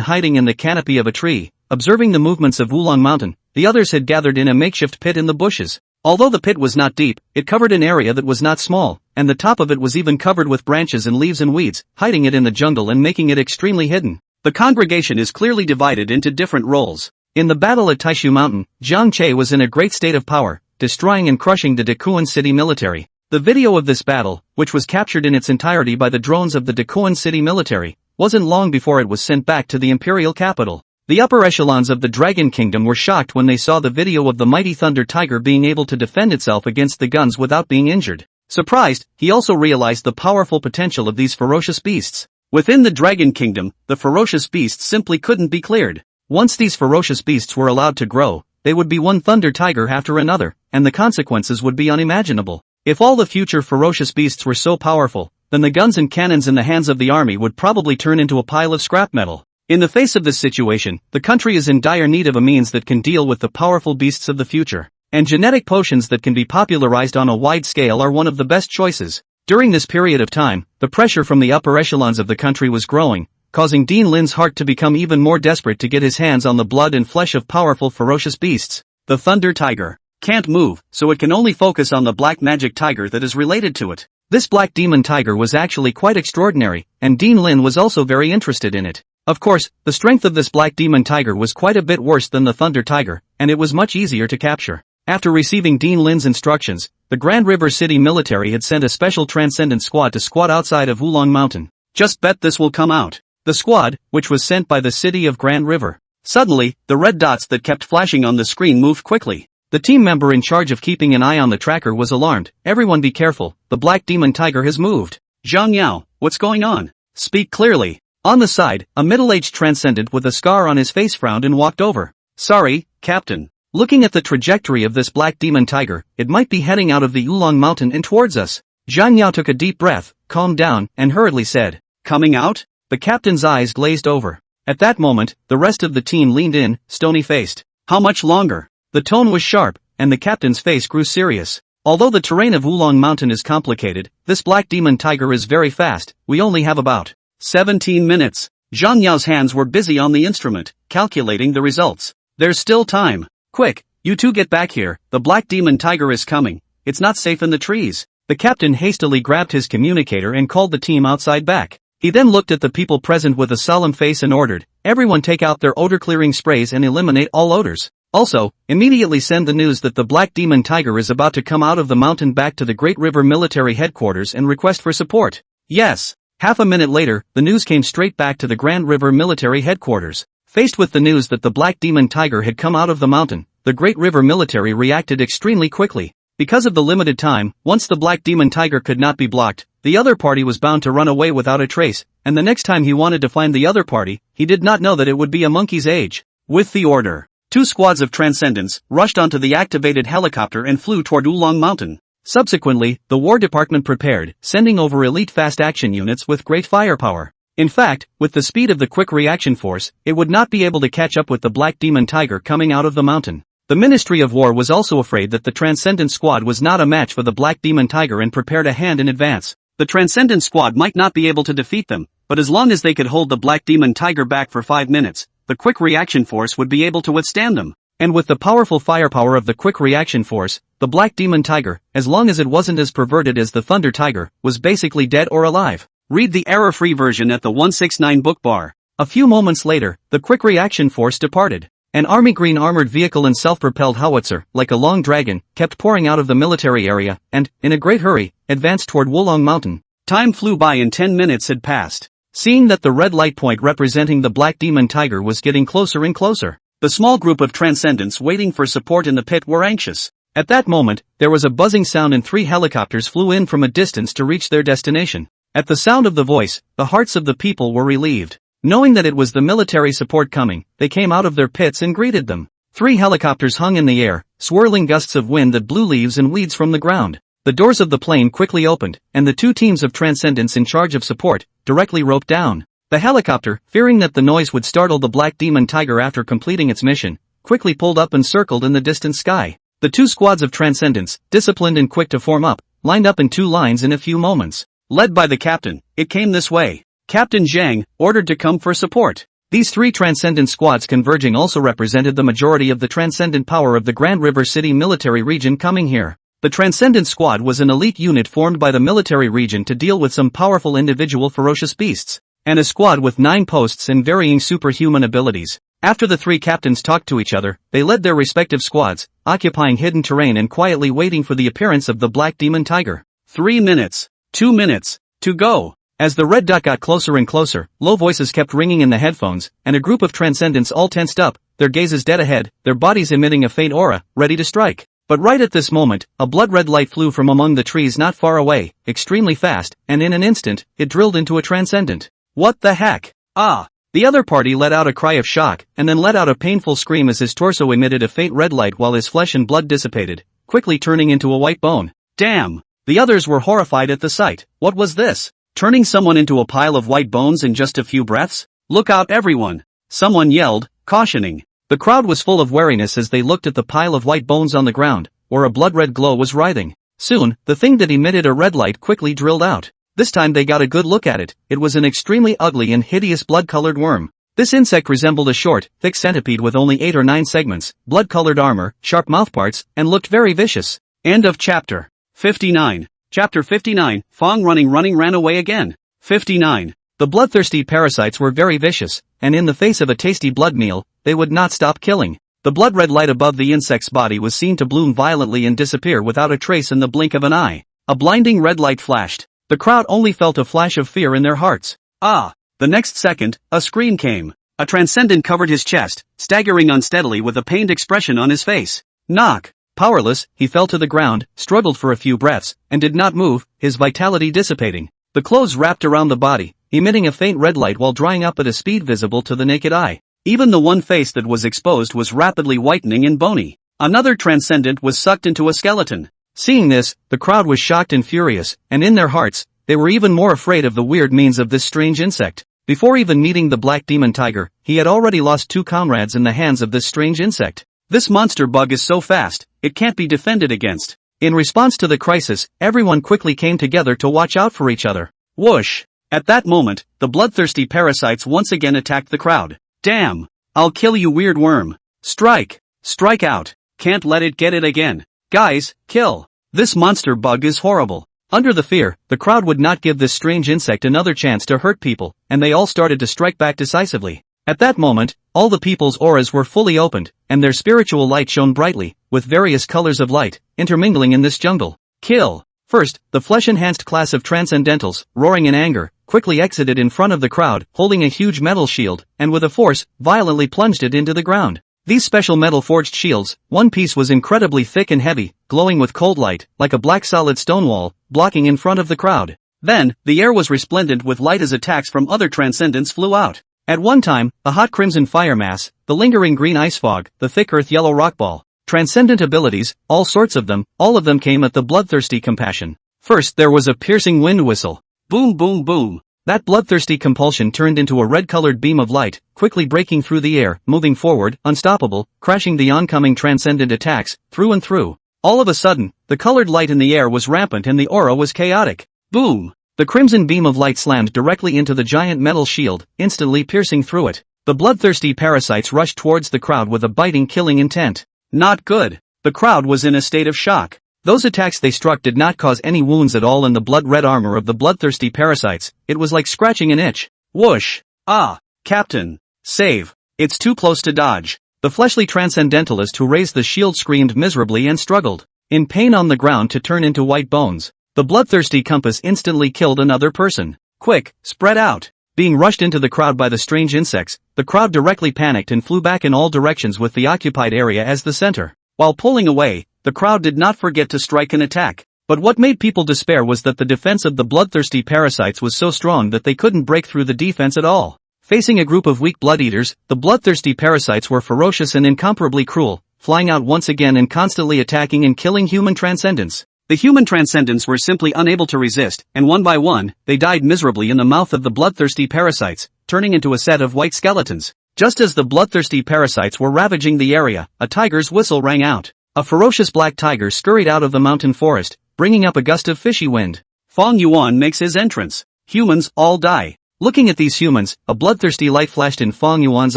hiding in the canopy of a tree, observing the movements of Oolong Mountain, the others had gathered in a makeshift pit in the bushes. Although the pit was not deep, it covered an area that was not small, and the top of it was even covered with branches and leaves and weeds, hiding it in the jungle and making it extremely hidden. The congregation is clearly divided into different roles. In the battle at Taishu Mountain, Jiang Che was in a great state of power, destroying and crushing the Dakuan City military. The video of this battle, which was captured in its entirety by the drones of the Dakuan City military, wasn't long before it was sent back to the imperial capital. The upper echelons of the Dragon Kingdom were shocked when they saw the video of the mighty Thunder Tiger being able to defend itself against the guns without being injured. Surprised, he also realized the powerful potential of these ferocious beasts. Within the Dragon Kingdom, the ferocious beasts simply couldn't be cleared. Once these ferocious beasts were allowed to grow, they would be one thunder tiger after another, and the consequences would be unimaginable. If all the future ferocious beasts were so powerful, then the guns and cannons in the hands of the army would probably turn into a pile of scrap metal. In the face of this situation, the country is in dire need of a means that can deal with the powerful beasts of the future. And genetic potions that can be popularized on a wide scale are one of the best choices. During this period of time, the pressure from the upper echelons of the country was growing, causing Dean Lin's heart to become even more desperate to get his hands on the blood and flesh of powerful ferocious beasts. The Thunder Tiger can't move, so it can only focus on the black magic tiger that is related to it. This black demon tiger was actually quite extraordinary, and Dean Lin was also very interested in it. Of course, the strength of this black demon tiger was quite a bit worse than the Thunder Tiger, and it was much easier to capture. After receiving Dean Lin's instructions, the Grand River City military had sent a special transcendent squad to squat outside of Wulong Mountain. Just bet this will come out. The squad, which was sent by the city of Grand River. Suddenly, the red dots that kept flashing on the screen moved quickly. The team member in charge of keeping an eye on the tracker was alarmed. Everyone be careful, the black demon tiger has moved. Zhang Yao, what's going on? Speak clearly. On the side, a middle-aged transcendent with a scar on his face frowned and walked over. Sorry, Captain. Looking at the trajectory of this black demon tiger, it might be heading out of the Wulong Mountain and towards us. Zhang Yao took a deep breath, calmed down, and hurriedly said, Coming out? The captain's eyes glazed over. At that moment, the rest of the team leaned in, stony-faced. How much longer? The tone was sharp, and the captain's face grew serious. Although the terrain of Wulong Mountain is complicated, this black demon tiger is very fast. We only have about 17 minutes. Zhang Yao's hands were busy on the instrument, calculating the results. There's still time. Quick, you two get back here, the black demon tiger is coming. It's not safe in the trees. The captain hastily grabbed his communicator and called the team outside back. He then looked at the people present with a solemn face and ordered, everyone take out their odor-clearing sprays and eliminate all odors. Also, immediately send the news that the black demon tiger is about to come out of the mountain back to the Great River military headquarters and request for support. Yes. Half a minute later, the news came straight back to the Grand River military headquarters. Faced with the news that the black demon tiger had come out of the mountain, the Great River military reacted extremely quickly. Because of the limited time, once the black demon tiger could not be blocked, the other party was bound to run away without a trace, and the next time he wanted to find the other party, he did not know that it would be a monkey's age. With the order, 2 squads of transcendents rushed onto the activated helicopter and flew toward Wulong Mountain. Subsequently, the War Department prepared, sending over elite fast-action units with great firepower. In fact, with the speed of the Quick Reaction Force, it would not be able to catch up with the Black Demon Tiger coming out of the mountain. The Ministry of War was also afraid that the Transcendent Squad was not a match for the Black Demon Tiger and prepared a hand in advance. The Transcendent Squad might not be able to defeat them, but as long as they could hold the Black Demon Tiger back for 5 minutes, the Quick Reaction Force would be able to withstand them. And with the powerful firepower of the Quick Reaction Force, the Black Demon Tiger, as long as it wasn't as perverted as the Thunder Tiger, was basically dead or alive. Read the error-free version at the 169 book bar. A few moments later, the Quick Reaction Force departed. An army green armored vehicle and self-propelled howitzer, like a long dragon, kept pouring out of the military area, and, in a great hurry, advanced toward Wulong Mountain. Time flew by and 10 minutes had passed. Seeing that the red light point representing the Black Demon Tiger was getting closer and closer, the small group of transcendents waiting for support in the pit were anxious. At that moment, there was a buzzing sound and 3 helicopters flew in from a distance to reach their destination. At the sound of the voice, the hearts of the people were relieved. Knowing that it was the military support coming, they came out of their pits and greeted them. 3 helicopters hung in the air, swirling gusts of wind that blew leaves and weeds from the ground. The doors of the plane quickly opened, and the 2 teams of transcendents in charge of support directly roped down. The helicopter, fearing that the noise would startle the Black Demon Tiger after completing its mission, quickly pulled up and circled in the distant sky. The 2 squads of transcendents, disciplined and quick to form up, lined up in 2 lines in a few moments. Led by the captain, it came this way. Captain Zhang, ordered to come for support. These 3 transcendent squads converging also represented the majority of the transcendent power of the Grand River City military region coming here. The Transcendent Squad was an elite unit formed by the military region to deal with some powerful individual ferocious beasts, and a squad with 9 posts and varying superhuman abilities. After the 3 captains talked to each other, they led their respective squads, occupying hidden terrain and quietly waiting for the appearance of the Black Demon Tiger. 3 minutes. 2 minutes. To go. As the red dot got closer and closer, low voices kept ringing in the headphones, and a group of transcendents all tensed up, their gazes dead ahead, their bodies emitting a faint aura, ready to strike. But right at this moment, a blood-red light flew from among the trees not far away, extremely fast, and in an instant, it drilled into a transcendent. What the heck? Ah! The other party let out a cry of shock, and then let out a painful scream as his torso emitted a faint red light while his flesh and blood dissipated, quickly turning into a white bone. Damn! The others were horrified at the sight. What was this? Turning someone into a pile of white bones in just a few breaths? Look out everyone! Someone yelled, cautioning. The crowd was full of wariness as they looked at the pile of white bones on the ground, where a blood-red glow was writhing. Soon, the thing that emitted a red light quickly drilled out. This time they got a good look at it. It was an extremely ugly and hideous blood-colored worm. This insect resembled a short, thick centipede with only 8 or 9 segments, blood-colored armor, sharp mouthparts, and looked very vicious. End of chapter. 59. Chapter 59, Fong ran away again. 59. The bloodthirsty parasites were very vicious, and in the face of a tasty blood meal, they would not stop killing. The blood-red light above the insect's body was seen to bloom violently and disappear without a trace in the blink of an eye. A blinding red light flashed. The crowd only felt a flash of fear in their hearts. Ah! The next second, a scream came. A transcendent covered his chest, staggering unsteadily with a pained expression on his face. Knock! Powerless, he fell to the ground, struggled for a few breaths, and did not move, his vitality dissipating. The clothes wrapped around the body, emitting a faint red light while drying up at a speed visible to the naked eye. Even the one face that was exposed was rapidly whitening and bony. Another transcendent was sucked into a skeleton. Seeing this, the crowd was shocked and furious, and in their hearts, they were even more afraid of the weird means of this strange insect. Before even meeting the black demon tiger, he had already lost 2 comrades in the hands of this strange insect. This monster bug is so fast, it can't be defended against. In response to the crisis, everyone quickly came together to watch out for each other. Whoosh! At that moment, the bloodthirsty parasites once again attacked the crowd. Damn! I'll kill you, weird worm! Strike! Strike out! Can't let it get it again. Guys, kill! This monster bug is horrible. Under the fear, the crowd would not give this strange insect another chance to hurt people, and they all started to strike back decisively. At that moment, all the people's auras were fully opened, and their spiritual light shone brightly, with various colors of light, intermingling in this jungle. Kill! First, the flesh-enhanced class of transcendentals, roaring in anger, quickly exited in front of the crowd, holding a huge metal shield, and with a force, violently plunged it into the ground. These special metal-forged shields, one piece was incredibly thick and heavy, glowing with cold light, like a black solid stone wall, blocking in front of the crowd. Then, the air was resplendent with light as attacks from other transcendents flew out. At one time, a hot crimson fire mass, the lingering green ice fog, the thick earth-yellow rock ball. Transcendent abilities, all sorts of them, all of them came at the bloodthirsty compassion. First there was a piercing wind whistle. Boom boom boom. That bloodthirsty compulsion turned into a red-colored beam of light, quickly breaking through the air, moving forward, unstoppable, crashing the oncoming transcendent attacks, through and through. All of a sudden, the colored light in the air was rampant and the aura was chaotic. Boom! The crimson beam of light slammed directly into the giant metal shield, instantly piercing through it. The bloodthirsty parasites rushed towards the crowd with a biting, killing intent. Not good. The crowd was in a state of shock. Those attacks they struck did not cause any wounds at all in the blood-red armor of the bloodthirsty parasites. It was like scratching an itch. Whoosh! Ah! Captain! Save! It's too close to dodge. The fleshly transcendentalist who raised the shield screamed miserably and struggled, in pain on the ground, to turn into white bones. The bloodthirsty compass instantly killed another person. Quick, spread out! Being rushed into the crowd by the strange insects, the crowd directly panicked and flew back in all directions with the occupied area as the center. While pulling away, the crowd did not forget to strike and attack. But what made people despair was that the defense of the bloodthirsty parasites was so strong that they couldn't break through the defense at all. Facing a group of weak blood-eaters, the bloodthirsty parasites were ferocious and incomparably cruel, flying out once again and constantly attacking and killing human transcendents. The human transcendents were simply unable to resist, and one by one, they died miserably in the mouth of the bloodthirsty parasites, turning into a set of white skeletons. Just as the bloodthirsty parasites were ravaging the area, a tiger's whistle rang out. A ferocious black tiger scurried out of the mountain forest, bringing up a gust of fishy wind. Fong Yuan makes his entrance. Humans all die. Looking at these humans, a bloodthirsty light flashed in Fong Yuan's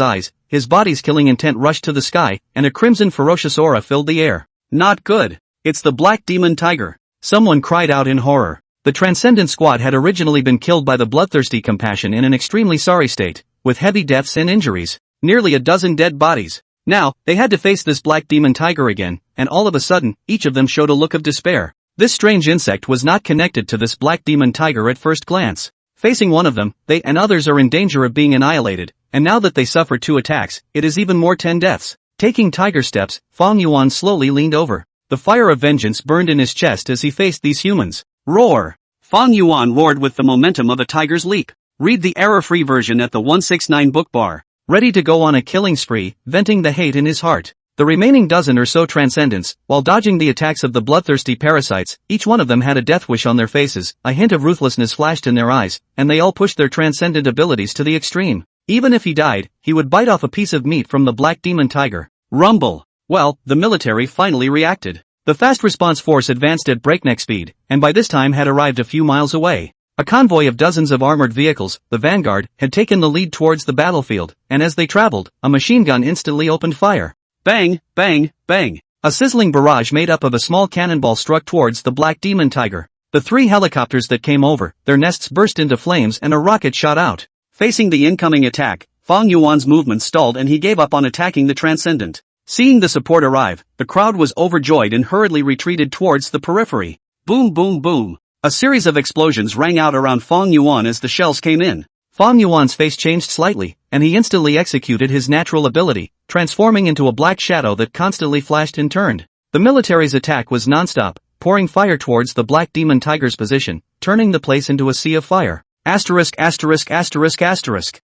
eyes, his body's killing intent rushed to the sky, and a crimson ferocious aura filled the air. Not good. It's the black demon tiger. Someone cried out in horror. The Transcendent Squad had originally been killed by the bloodthirsty compassion in an extremely sorry state, with heavy deaths and injuries. Nearly a dozen dead bodies. Now, they had to face this black demon tiger again, and all of a sudden, each of them showed a look of despair. This strange insect was not connected to this black demon tiger at first glance. Facing one of them, they and others are in danger of being annihilated, and now that they suffer 2 attacks, it is even more 10 deaths. Taking tiger steps, Fong Yuan slowly leaned over. The fire of vengeance burned in his chest as he faced these humans. Roar! Fong Yuan roared with the momentum of a tiger's leap. Read the error-free version at the 169 book bar. Ready to go on a killing spree, venting the hate in his heart. The remaining dozen or so transcendents, while dodging the attacks of the bloodthirsty parasites, each one of them had a death wish on their faces, a hint of ruthlessness flashed in their eyes, and they all pushed their transcendent abilities to the extreme. Even if he died, he would bite off a piece of meat from the black demon tiger. Rumble! Well, the military finally reacted. The fast response force advanced at breakneck speed, and by this time had arrived a few miles away. A convoy of dozens of armored vehicles, the vanguard, had taken the lead towards the battlefield, and as they traveled, a machine gun instantly opened fire. Bang, bang, bang. A sizzling barrage made up of a small cannonball struck towards the black demon tiger. The 3 helicopters that came over, their nests burst into flames and a rocket shot out. Facing the incoming attack, Fong Yuan's movement stalled and he gave up on attacking the transcendent. Seeing the support arrive, the crowd was overjoyed and hurriedly retreated towards the periphery. Boom boom boom. A series of explosions rang out around Fong Yuan as the shells came in. Fong Yuan's face changed slightly, and he instantly executed his natural ability, transforming into a black shadow that constantly flashed and turned. The military's attack was non-stop, pouring fire towards the black demon tiger's position, turning the place into a sea of fire.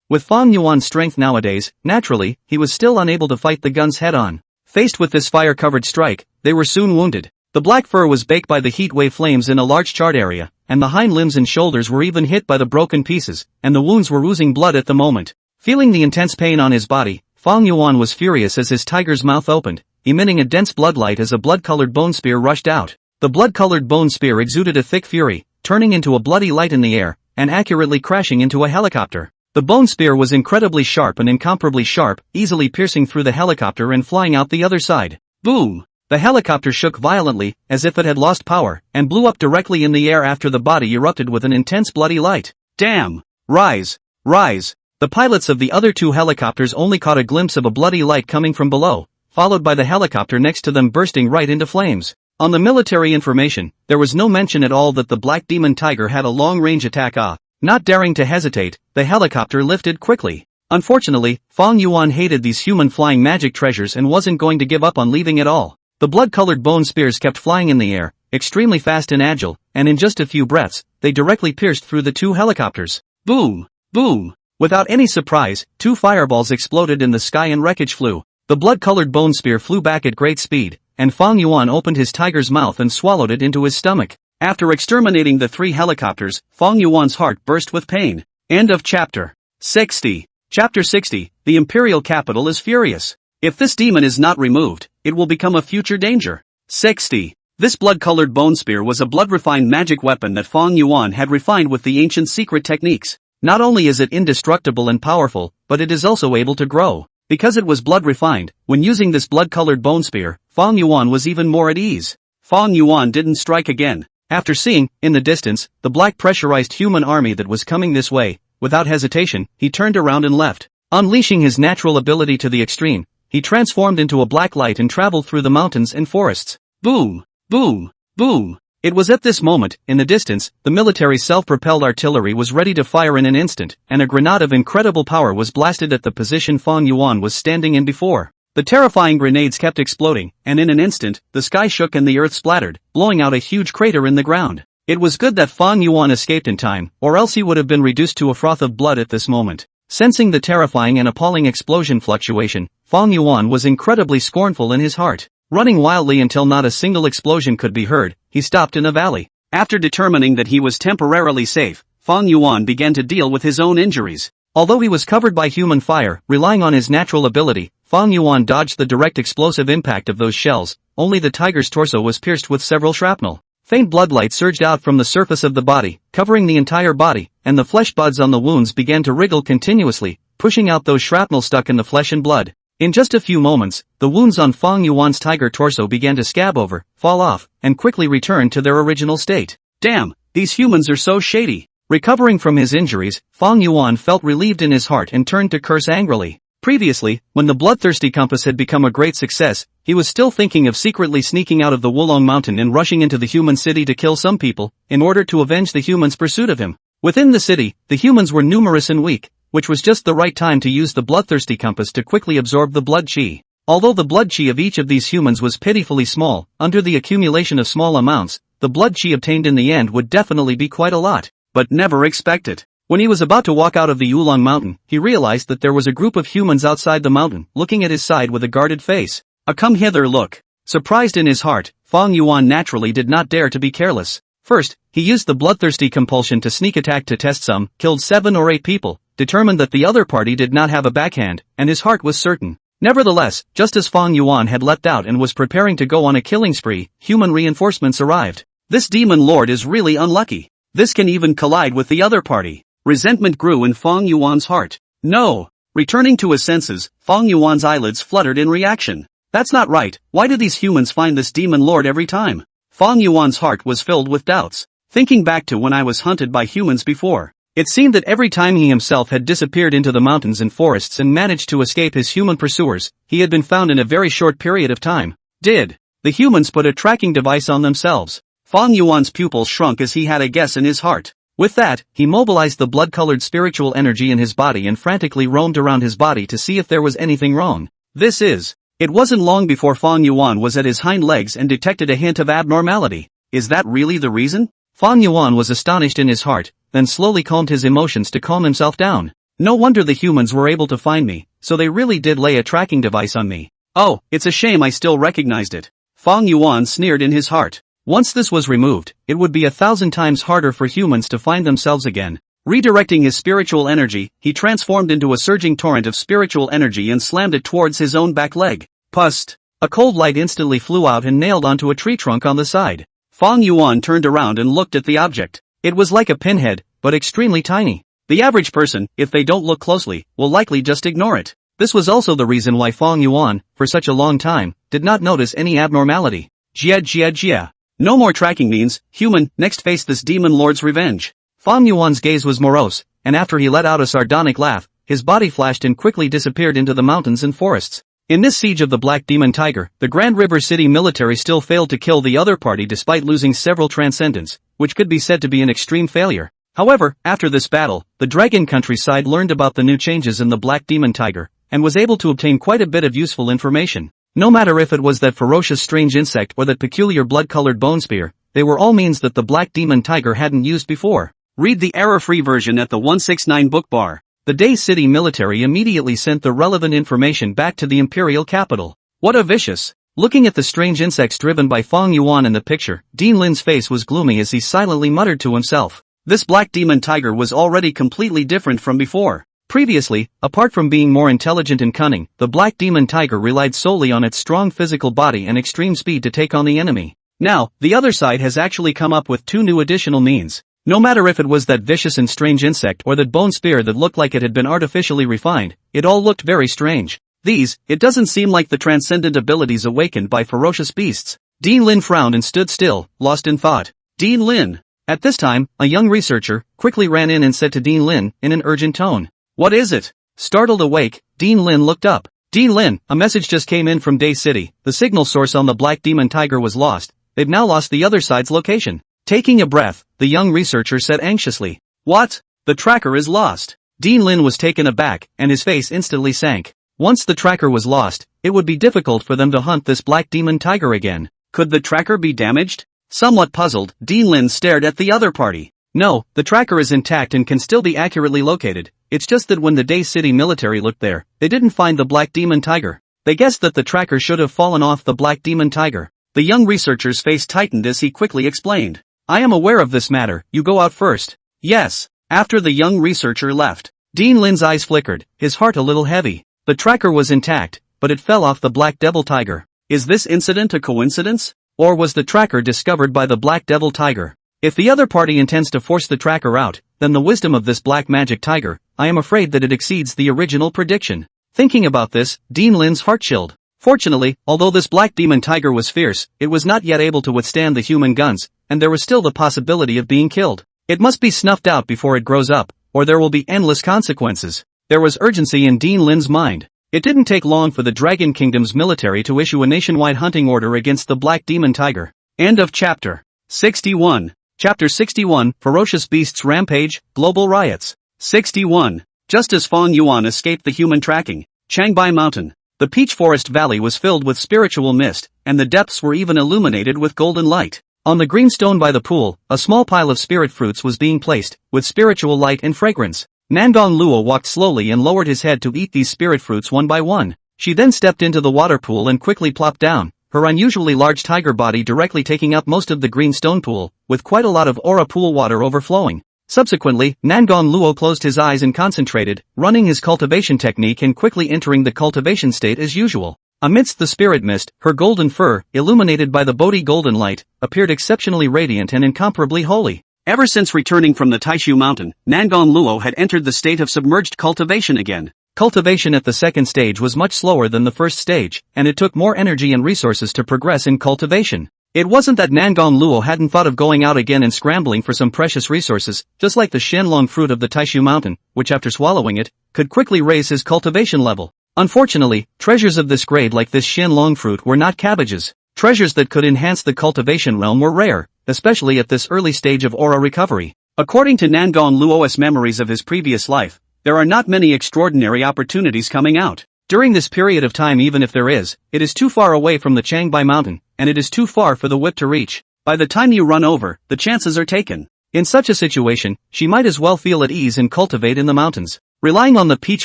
With Fong Yuan's strength nowadays, naturally, he was still unable to fight the guns head-on. Faced with this fire-covered strike, they were soon wounded. The black fur was baked by the heat wave flames in a large charred area, and the hind limbs and shoulders were even hit by the broken pieces, and the wounds were oozing blood at the moment. Feeling the intense pain on his body, Fong Yuan was furious as his tiger's mouth opened, emitting a dense bloodlight as a blood-colored bone spear rushed out. The blood-colored bone spear exuded a thick fury, turning into a bloody light in the air, and accurately crashing into a helicopter. The bone spear was incredibly sharp and incomparably sharp, easily piercing through the helicopter and flying out the other side. Boom! The helicopter shook violently, as if it had lost power, and blew up directly in the air after the body erupted with an intense bloody light. Damn! Rise! Rise! The pilots of the other 2 helicopters only caught a glimpse of a bloody light coming from below, followed by the helicopter next to them bursting right into flames. On the military information, there was no mention at all that the black demon tiger had a long-range attack. Not daring to hesitate, the helicopter lifted quickly. Unfortunately, Fong Yuan hated these human flying magic treasures and wasn't going to give up on leaving at all. The blood-colored bone spears kept flying in the air, extremely fast and agile, and in just a few breaths, they directly pierced through the 2 helicopters. Boom! Boom! Without any surprise, 2 fireballs exploded in the sky and wreckage flew. The blood-colored bone spear flew back at great speed, and Fong Yuan opened his tiger's mouth and swallowed it into his stomach. After exterminating the 3 helicopters, Fong Yuan's heart burst with pain. End of chapter 60. Chapter 60, the imperial capital is furious. If this demon is not removed, it will become a future danger. 60. This blood-colored bone spear was a blood-refined magic weapon that Fong Yuan had refined with the ancient secret techniques. Not only is it indestructible and powerful, but it is also able to grow. Because it was blood-refined, when using this blood-colored bone spear, Fong Yuan was even more at ease. Fong Yuan didn't strike again. After seeing, in the distance, the black pressurized human army that was coming this way, without hesitation, he turned around and left. Unleashing his natural ability to the extreme, he transformed into a black light and traveled through the mountains and forests. Boom! Boom! Boom! It was at this moment, in the distance, the military's self-propelled artillery was ready to fire in an instant, and a grenade of incredible power was blasted at the position Fong Yuan was standing in before. The terrifying grenades kept exploding, and in an instant, the sky shook and the earth splattered, blowing out a huge crater in the ground. It was good that Fong Yuan escaped in time, or else he would have been reduced to a froth of blood at this moment. Sensing the terrifying and appalling explosion fluctuation, Fong Yuan was incredibly scornful in his heart. Running wildly until not a single explosion could be heard, he stopped in a valley. After determining that he was temporarily safe, Fong Yuan began to deal with his own injuries. Although he was covered by human fire, relying on his natural ability, Fong Yuan dodged the direct explosive impact of those shells. Only the tiger's torso was pierced with several shrapnel. Faint bloodlight surged out from the surface of the body, covering the entire body, and the flesh buds on the wounds began to wriggle continuously, pushing out those shrapnel stuck in the flesh and blood. In just a few moments, the wounds on Fong Yuan's tiger torso began to scab over, fall off, and quickly return to their original state. Damn, these humans are so shady. Recovering from his injuries, Fong Yuan felt relieved in his heart and turned to curse angrily. Previously, when the bloodthirsty compass had become a great success, he was still thinking of secretly sneaking out of the Wulong Mountain and rushing into the human city to kill some people, in order to avenge the humans' pursuit of him. Within the city, the humans were numerous and weak, which was just the right time to use the bloodthirsty compass to quickly absorb the blood chi. Although the blood chi of each of these humans was pitifully small, under the accumulation of small amounts, the blood chi obtained in the end would definitely be quite a lot. But never expect it. When he was about to walk out of the Oolong Mountain, he realized that there was a group of humans outside the mountain, looking at his side with a guarded face. A come hither look. Surprised in his heart, Fong Yuan naturally did not dare to be careless. First, he used the bloodthirsty compulsion to sneak attack to test some, killed 7 or 8 people, determined that the other party did not have a backhand, and his heart was certain. Nevertheless, just as Fong Yuan had leapt out and was preparing to go on a killing spree, human reinforcements arrived. This demon lord is really unlucky. This can even collide with the other party. Resentment grew in Fong Yuan's heart. No! Returning to his senses, Fong Yuan's eyelids fluttered in reaction. That's not right. Why do these humans find this demon lord every time? Fong Yuan's heart was filled with doubts. Thinking back to when I was hunted by humans before, it seemed that every time he himself had disappeared into the mountains and forests and managed to escape his human pursuers, he had been found in a very short period of time. Did the humans put a tracking device on themselves? Fong Yuan's pupils shrunk as he had a guess in his heart. With that, he mobilized the blood-colored spiritual energy in his body and frantically roamed around his body to see if there was anything wrong. It wasn't long before Fong Yuan was at his hind legs and detected a hint of abnormality. Is that really the reason? Fong Yuan was astonished in his heart, then slowly calmed his emotions to calm himself down. No wonder the humans were able to find me, so they really did lay a tracking device on me. Oh, it's a shame I still recognized it. Fong Yuan sneered in his heart. Once this was removed, it would be 1,000 times harder for humans to find themselves again. Redirecting his spiritual energy, he transformed into a surging torrent of spiritual energy and slammed it towards his own back leg. Pust! A cold light instantly flew out and nailed onto a tree trunk on the side. Fong Yuan turned around and looked at the object. It was like a pinhead, but extremely tiny. The average person, if they don't look closely, will likely just ignore it. This was also the reason why Fong Yuan, for such a long time, did not notice any abnormality. Jia. No more tracking means, human, next face this demon lord's revenge. Fong Yuan's gaze was morose, and after he let out a sardonic laugh, his body flashed and quickly disappeared into the mountains and forests. In this siege of the Black Demon Tiger, the Grand River City military still failed to kill the other party despite losing several transcendents, which could be said to be an extreme failure. However, after this battle, the Dragon countryside learned about the new changes in the Black Demon Tiger, and was able to obtain quite a bit of useful information. No matter if it was that ferocious strange insect or that peculiar blood-colored bone spear, they were all means that the Black Demon Tiger hadn't used before. Read the error-free version at the 169 book bar. The Day City military immediately sent the relevant information back to the imperial capital. What a vicious! Looking at the strange insects driven by Fong Yuan in the picture, Dean Lin's face was gloomy as he silently muttered to himself. This Black Demon Tiger was already completely different from before. Previously, apart from being more intelligent and cunning, the Black Demon Tiger relied solely on its strong physical body and extreme speed to take on the enemy. Now, the other side has actually come up with 2 new additional means. No matter if it was that vicious and strange insect or that bone spear that looked like it had been artificially refined, it all looked very strange. It doesn't seem like the transcendent abilities awakened by ferocious beasts. Dean Lin frowned and stood still, lost in thought. Dean Lin! At this time, a young researcher quickly ran in and said to Dean Lin, in an urgent tone. What is it? Startled awake, Dean Lin looked up. Dean Lin, a message just came in from Day City. The signal source on the Black Demon Tiger was lost. They've now lost the other side's location. Taking a breath, the young researcher said anxiously. What? The tracker is lost. Dean Lin was taken aback, and his face instantly sank. Once the tracker was lost, it would be difficult for them to hunt this Black Demon Tiger again. Could the tracker be damaged? Somewhat puzzled, Dean Lin stared at the other party. No, the tracker is intact and can still be accurately located. It's just that when the Day City military looked there, they didn't find the Black Demon Tiger. They guessed that the tracker should have fallen off the Black Demon Tiger. The young researcher's face tightened as he quickly explained. I am aware of this matter, you go out first. Yes. After the young researcher left, Dean Lin's eyes flickered, his heart a little heavy. The tracker was intact, but it fell off the Black Devil Tiger. Is this incident a coincidence? Or was the tracker discovered by the Black Devil Tiger? If the other party intends to force the tracker out, then the wisdom of this black magic tiger, I am afraid that it exceeds the original prediction. Thinking about this, Dean Lin's heart chilled. Fortunately, although this Black Demon Tiger was fierce, it was not yet able to withstand the human guns, and there was still the possibility of being killed. It must be snuffed out before it grows up, or there will be endless consequences. There was urgency in Dean Lin's mind. It didn't take long for the Dragon Kingdom's military to issue a nationwide hunting order against the Black Demon Tiger. End of chapter 61. Chapter 61, Ferocious Beasts Rampage, Global Riots. 61. Just as Fong Yuan escaped the human tracking, Changbai Mountain, the Peach Forest Valley was filled with spiritual mist, and the depths were even illuminated with golden light. On the green stone by the pool, a small pile of spirit fruits was being placed, with spiritual light and fragrance. Nangong Luo walked slowly and lowered his head to eat these spirit fruits one by one. She then stepped into the water pool and quickly plopped down, her unusually large tiger body directly taking up most of the green stone pool, with quite a lot of aura pool water overflowing. Subsequently, Nangong Luo closed his eyes and concentrated, running his cultivation technique and quickly entering the cultivation state as usual. Amidst the spirit mist, her golden fur, illuminated by the Bodhi golden light, appeared exceptionally radiant and incomparably holy. Ever since returning from the Taishu mountain, Nangong Luo had entered the state of submerged cultivation again. Cultivation at the second stage was much slower than the first stage, and it took more energy and resources to progress in cultivation. It wasn't that Nangong Luo hadn't thought of going out again and scrambling for some precious resources, just like the Shenlong fruit of the Taishu mountain, which after swallowing it, could quickly raise his cultivation level. Unfortunately, treasures of this grade like this Shenlong fruit were not cabbages. Treasures that could enhance the cultivation realm were rare, especially at this early stage of aura recovery. According to Nangong Luo's memories of his previous life, there are not many extraordinary opportunities coming out. During this period of time, even if there is, it is too far away from the Changbai mountain, and it is too far for the whip to reach. By the time you run over, the chances are taken. In such a situation, she might as well feel at ease and cultivate in the mountains. Relying on the Peach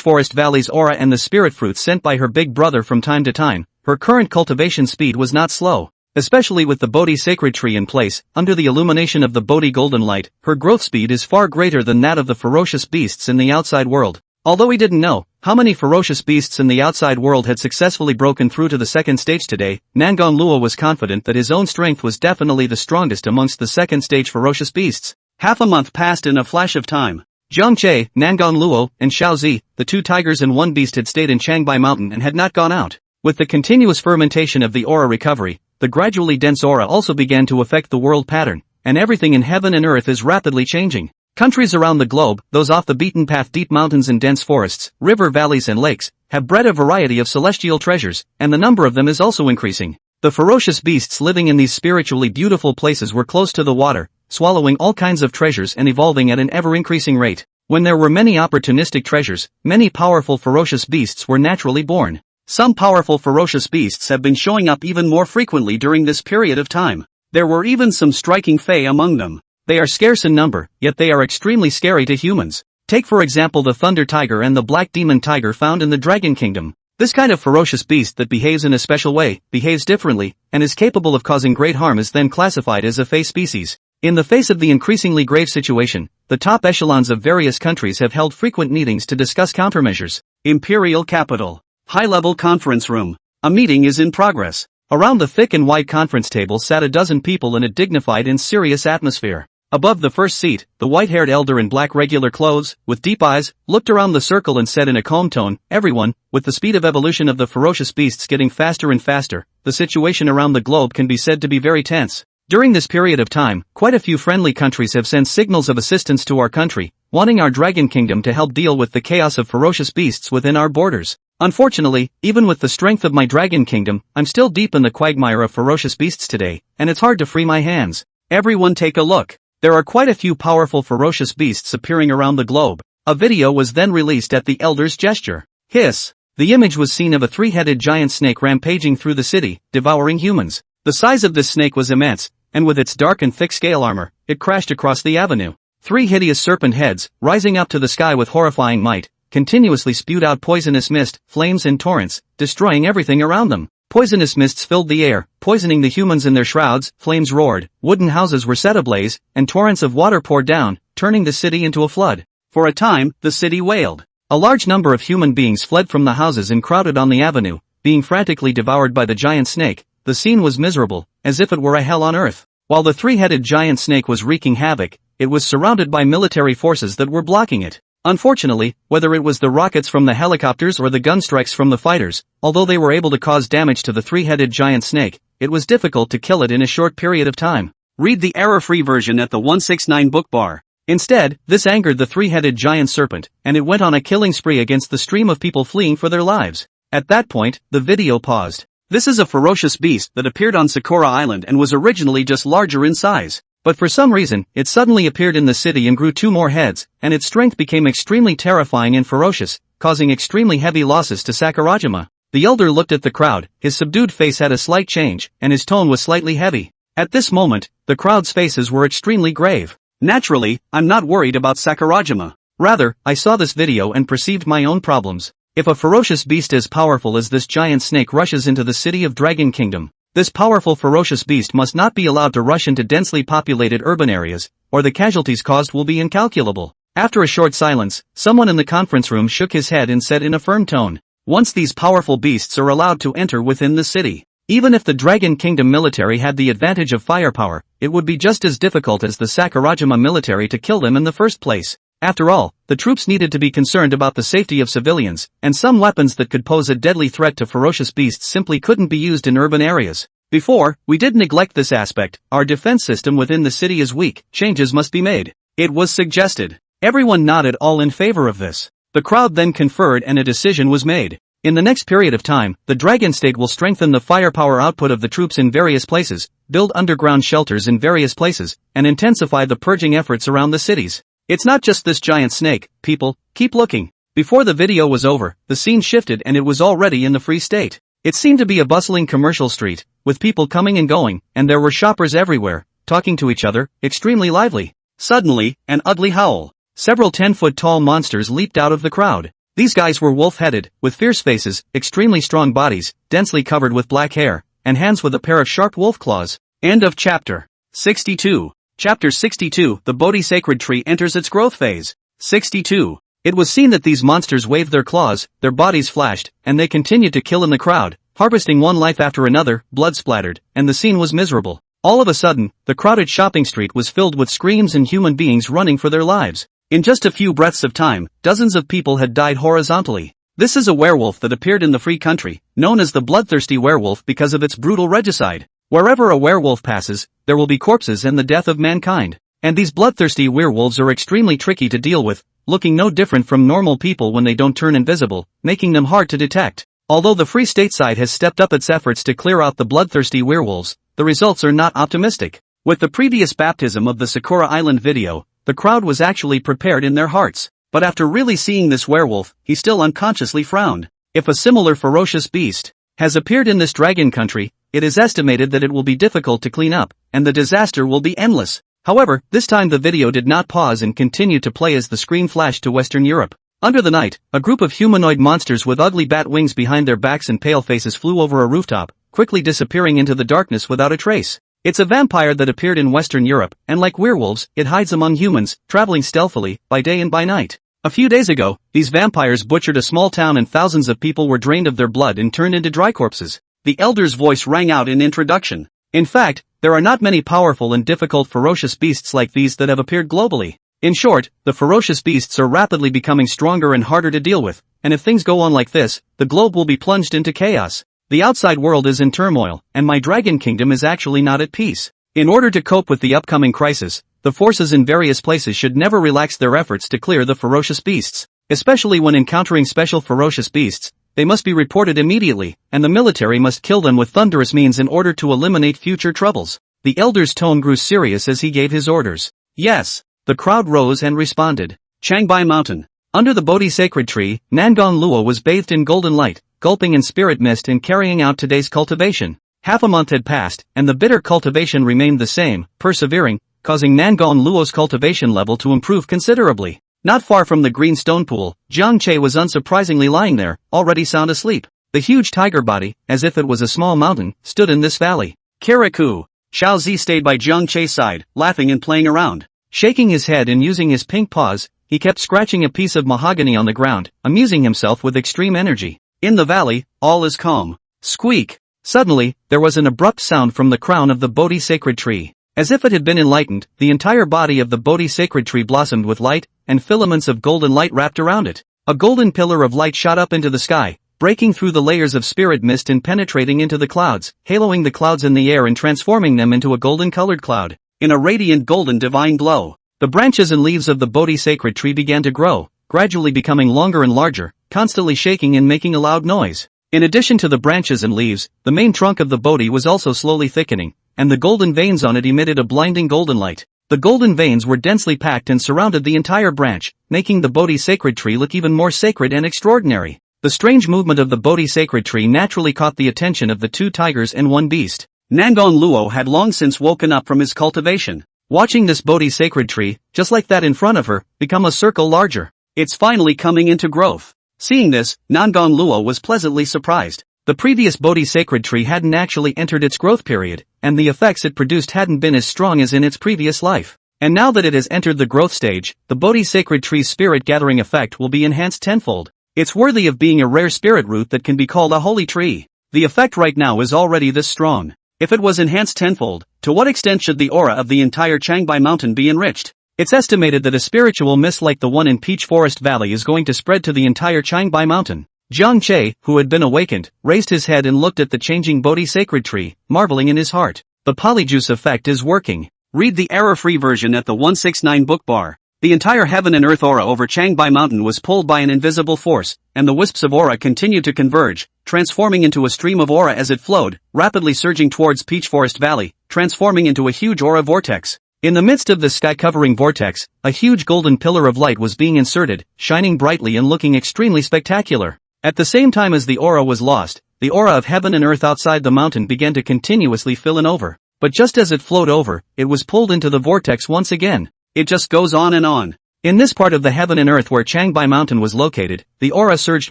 Forest Valley's aura and the spirit fruits sent by her big brother from time to time, her current cultivation speed was not slow. Especially with the Bodhi sacred tree in place, under the illumination of the Bodhi golden light, her growth speed is far greater than that of the ferocious beasts in the outside world. Although he didn't know how many ferocious beasts in the outside world had successfully broken through to the second stage today, Nangong Luo was confident that his own strength was definitely the strongest amongst the second stage ferocious beasts. Half a month passed in a flash of time. Jiang Che, Nangong Luo, and Xiao Zi, the two tigers and one beast, had stayed in Changbai Mountain and had not gone out. With the continuous fermentation of the aura recovery, the gradually dense aura also began to affect the world pattern, and everything in heaven and earth is rapidly changing. Countries around the globe, those off the beaten path, deep mountains and dense forests, river valleys and lakes, have bred a variety of celestial treasures, and the number of them is also increasing. The ferocious beasts living in these spiritually beautiful places were close to the water, swallowing all kinds of treasures and evolving at an ever-increasing rate. When there were many opportunistic treasures, many powerful ferocious beasts were naturally born. Some powerful ferocious beasts have been showing up even more frequently during this period of time. There were even some striking fae among them. They are scarce in number, yet they are extremely scary to humans. Take for example the Thunder Tiger and the Black Demon Tiger found in the Dragon Kingdom. This kind of ferocious beast that behaves in a special way, behaves differently, and is capable of causing great harm is then classified as a fae species. In the face of the increasingly grave situation, the top echelons of various countries have held frequent meetings to discuss countermeasures. Imperial Capital. High-level conference room. A meeting is in progress. Around the thick and wide conference table sat a dozen people in a dignified and serious atmosphere. Above the first seat, the white-haired elder in black regular clothes, with deep eyes, looked around the circle and said in a calm tone, "Everyone, with the speed of evolution of the ferocious beasts getting faster and faster, the situation around the globe can be said to be very tense. During this period of time, quite a few friendly countries have sent signals of assistance to our country, wanting our Dragon Kingdom to help deal with the chaos of ferocious beasts within our borders. Unfortunately, even with the strength of my Dragon Kingdom, I'm still deep in the quagmire of ferocious beasts today, and it's hard to free my hands. Everyone take a look. There are quite a few powerful ferocious beasts appearing around the globe." A video was then released at the elder's gesture. Hiss. The image was seen of a three-headed giant snake rampaging through the city, devouring humans. The size of this snake was immense, and with its dark and thick scale armor, it crashed across the avenue. Three hideous serpent heads, rising up to the sky with horrifying might, continuously spewed out poisonous mist, flames and torrents, destroying everything around them. Poisonous mists filled the air, poisoning the humans in their shrouds, flames roared, wooden houses were set ablaze, and torrents of water poured down, turning the city into a flood. For a time, the city wailed. A large number of human beings fled from the houses and crowded on the avenue, being frantically devoured by the giant snake. The scene was miserable, as if it were a hell on earth. While the three-headed giant snake was wreaking havoc, it was surrounded by military forces that were blocking it. Unfortunately, whether it was the rockets from the helicopters or the gun strikes from the fighters, although they were able to cause damage to the three-headed giant snake, it was difficult to kill it in a short period of time. Read the error-free version at the 169 book bar. Instead, this angered the three-headed giant serpent, and it went on a killing spree against the stream of people fleeing for their lives. At that point, the video paused. This is a ferocious beast that appeared on Sakura Island and was originally just larger in size. But for some reason, it suddenly appeared in the city and grew 2 more heads, and its strength became extremely terrifying and ferocious, causing extremely heavy losses to Sakurajima. The elder looked at the crowd, his subdued face had a slight change, and his tone was slightly heavy. At this moment, the crowd's faces were extremely grave. Naturally, I'm not worried about Sakurajima. Rather, I saw this video and perceived my own problems. If a ferocious beast as powerful as this giant snake rushes into the city of Dragon Kingdom, this powerful ferocious beast must not be allowed to rush into densely populated urban areas, or the casualties caused will be incalculable. After a short silence, someone in the conference room shook his head and said in a firm tone, once these powerful beasts are allowed to enter within the city, even if the Dragon Kingdom military had the advantage of firepower, it would be just as difficult as the Sakurajima military to kill them in the first place. After all, the troops needed to be concerned about the safety of civilians, and some weapons that could pose a deadly threat to ferocious beasts simply couldn't be used in urban areas. Before, we did neglect this aspect, our defense system within the city is weak, changes must be made. It was suggested. Everyone nodded all in favor of this. The crowd then conferred and a decision was made. In the next period of time, the Dragon State will strengthen the firepower output of the troops in various places, build underground shelters in various places, and intensify the purging efforts around the cities. It's not just this giant snake, people, keep looking. Before the video was over, the scene shifted and it was already in the Free State. It seemed to be a bustling commercial street, with people coming and going, and there were shoppers everywhere, talking to each other, extremely lively. Suddenly, an ugly howl. Several 10-foot-tall monsters leaped out of the crowd. These guys were wolf-headed, with fierce faces, extremely strong bodies, densely covered with black hair, and hands with a pair of sharp wolf claws. End of chapter. 62. Chapter 62, the Bodhi sacred tree enters its growth phase. 62. It was seen that these monsters waved their claws, their bodies flashed, and they continued to kill in the crowd, harvesting one life after another, blood splattered, and the scene was miserable. All of a sudden, the crowded shopping street was filled with screams and human beings running for their lives. In just a few breaths of time, dozens of people had died horizontally. This is a werewolf that appeared in the free country, known as the bloodthirsty werewolf because of its brutal regicide. Wherever a werewolf passes, there will be corpses and the death of mankind. And these bloodthirsty werewolves are extremely tricky to deal with, looking no different from normal people when they don't turn invisible, making them hard to detect. Although the Free State side has stepped up its efforts to clear out the bloodthirsty werewolves, the results are not optimistic. With the previous baptism of the Sakura Island video, the crowd was actually prepared in their hearts. But after really seeing this werewolf, he still unconsciously frowned. If a similar ferocious beast has appeared in this dragon country, it is estimated that it will be difficult to clean up, and the disaster will be endless. However, this time the video did not pause and continued to play as the screen flashed to Western Europe. Under the night, a group of humanoid monsters with ugly bat wings behind their backs and pale faces flew over a rooftop, quickly disappearing into the darkness without a trace. It's a vampire that appeared in Western Europe, and like werewolves, it hides among humans, traveling stealthily, by day and by night. A few days ago, these vampires butchered a small town and thousands of people were drained of their blood and turned into dry corpses. The elder's voice rang out in introduction. In fact, there are not many powerful and difficult ferocious beasts like these that have appeared globally. In short, the ferocious beasts are rapidly becoming stronger and harder to deal with, and if things go on like this, the globe will be plunged into chaos. The outside world is in turmoil, and my dragon kingdom is actually not at peace. In order to cope with the upcoming crisis, the forces in various places should never relax their efforts to clear the ferocious beasts. Especially when encountering special ferocious beasts, they must be reported immediately, and the military must kill them with thunderous means in order to eliminate future troubles. The elder's tone grew serious as he gave his orders. Yes. The crowd rose and responded. Changbai Mountain. Under the Bodhi sacred tree, Nangon Luo was bathed in golden light, gulping in spirit mist and carrying out today's cultivation. Half a month had passed, and the bitter cultivation remained the same, persevering, causing Nangon Luo's cultivation level to improve considerably. Not far from the green stone pool, Jiang Che was unsurprisingly lying there, already sound asleep. The huge tiger body, as if it was a small mountain, stood in this valley. Kirikou. Xiao Zi stayed by Jiang Che's side, laughing and playing around. Shaking his head and using his pink paws, he kept scratching a piece of mahogany on the ground, amusing himself with extreme energy. In the valley, all is calm. Squeak! Suddenly, there was an abrupt sound from the crown of the Bodhi sacred tree. As if it had been enlightened, the entire body of the Bodhi sacred tree blossomed with light, and filaments of golden light wrapped around it. A golden pillar of light shot up into the sky, breaking through the layers of spirit mist and penetrating into the clouds, haloing the clouds in the air and transforming them into a golden-colored cloud. In a radiant golden divine glow, the branches and leaves of the Bodhi sacred tree began to grow, gradually becoming longer and larger, constantly shaking and making a loud noise. In addition to the branches and leaves, the main trunk of the Bodhi was also slowly thickening, and the golden veins on it emitted a blinding golden light. The golden veins were densely packed and surrounded the entire branch, making the Bodhi sacred tree look even more sacred and extraordinary. The strange movement of the Bodhi sacred tree naturally caught the attention of the two tigers and one beast. Nangon Luo had long since woken up from his cultivation, watching this Bodhi sacred tree, just like that in front of her, become a circle larger. It's finally coming into growth. Seeing this, Nangon Luo was pleasantly surprised. The previous Bodhi sacred tree hadn't actually entered its growth period, and the effects it produced hadn't been as strong as in its previous life. And now that it has entered the growth stage, the Bodhi sacred tree's spirit gathering effect will be enhanced tenfold. It's worthy of being a rare spirit root that can be called a holy tree. The effect right now is already this strong. If it was enhanced tenfold, to what extent should the aura of the entire Changbai mountain be enriched? It's estimated that a spiritual mist like the one in Peach Forest Valley is going to spread to the entire Changbai mountain. Jiang Che, who had been awakened, raised his head and looked at the changing Bodhi sacred tree, marveling in his heart. The polyjuice effect is working. Read the error-free version at the 169 book bar. The entire heaven and earth aura over Changbai Mountain was pulled by an invisible force, and the wisps of aura continued to converge, transforming into a stream of aura as it flowed, rapidly surging towards Peach Forest Valley, transforming into a huge aura vortex. In the midst of the sky-covering vortex, a huge golden pillar of light was being inserted, shining brightly and looking extremely spectacular. At the same time as the aura was lost, the aura of heaven and earth outside the mountain began to continuously fill in over. But just as it flowed over, it was pulled into the vortex once again. It just goes on and on. In this part of the heaven and earth where Changbai Mountain was located, the aura surged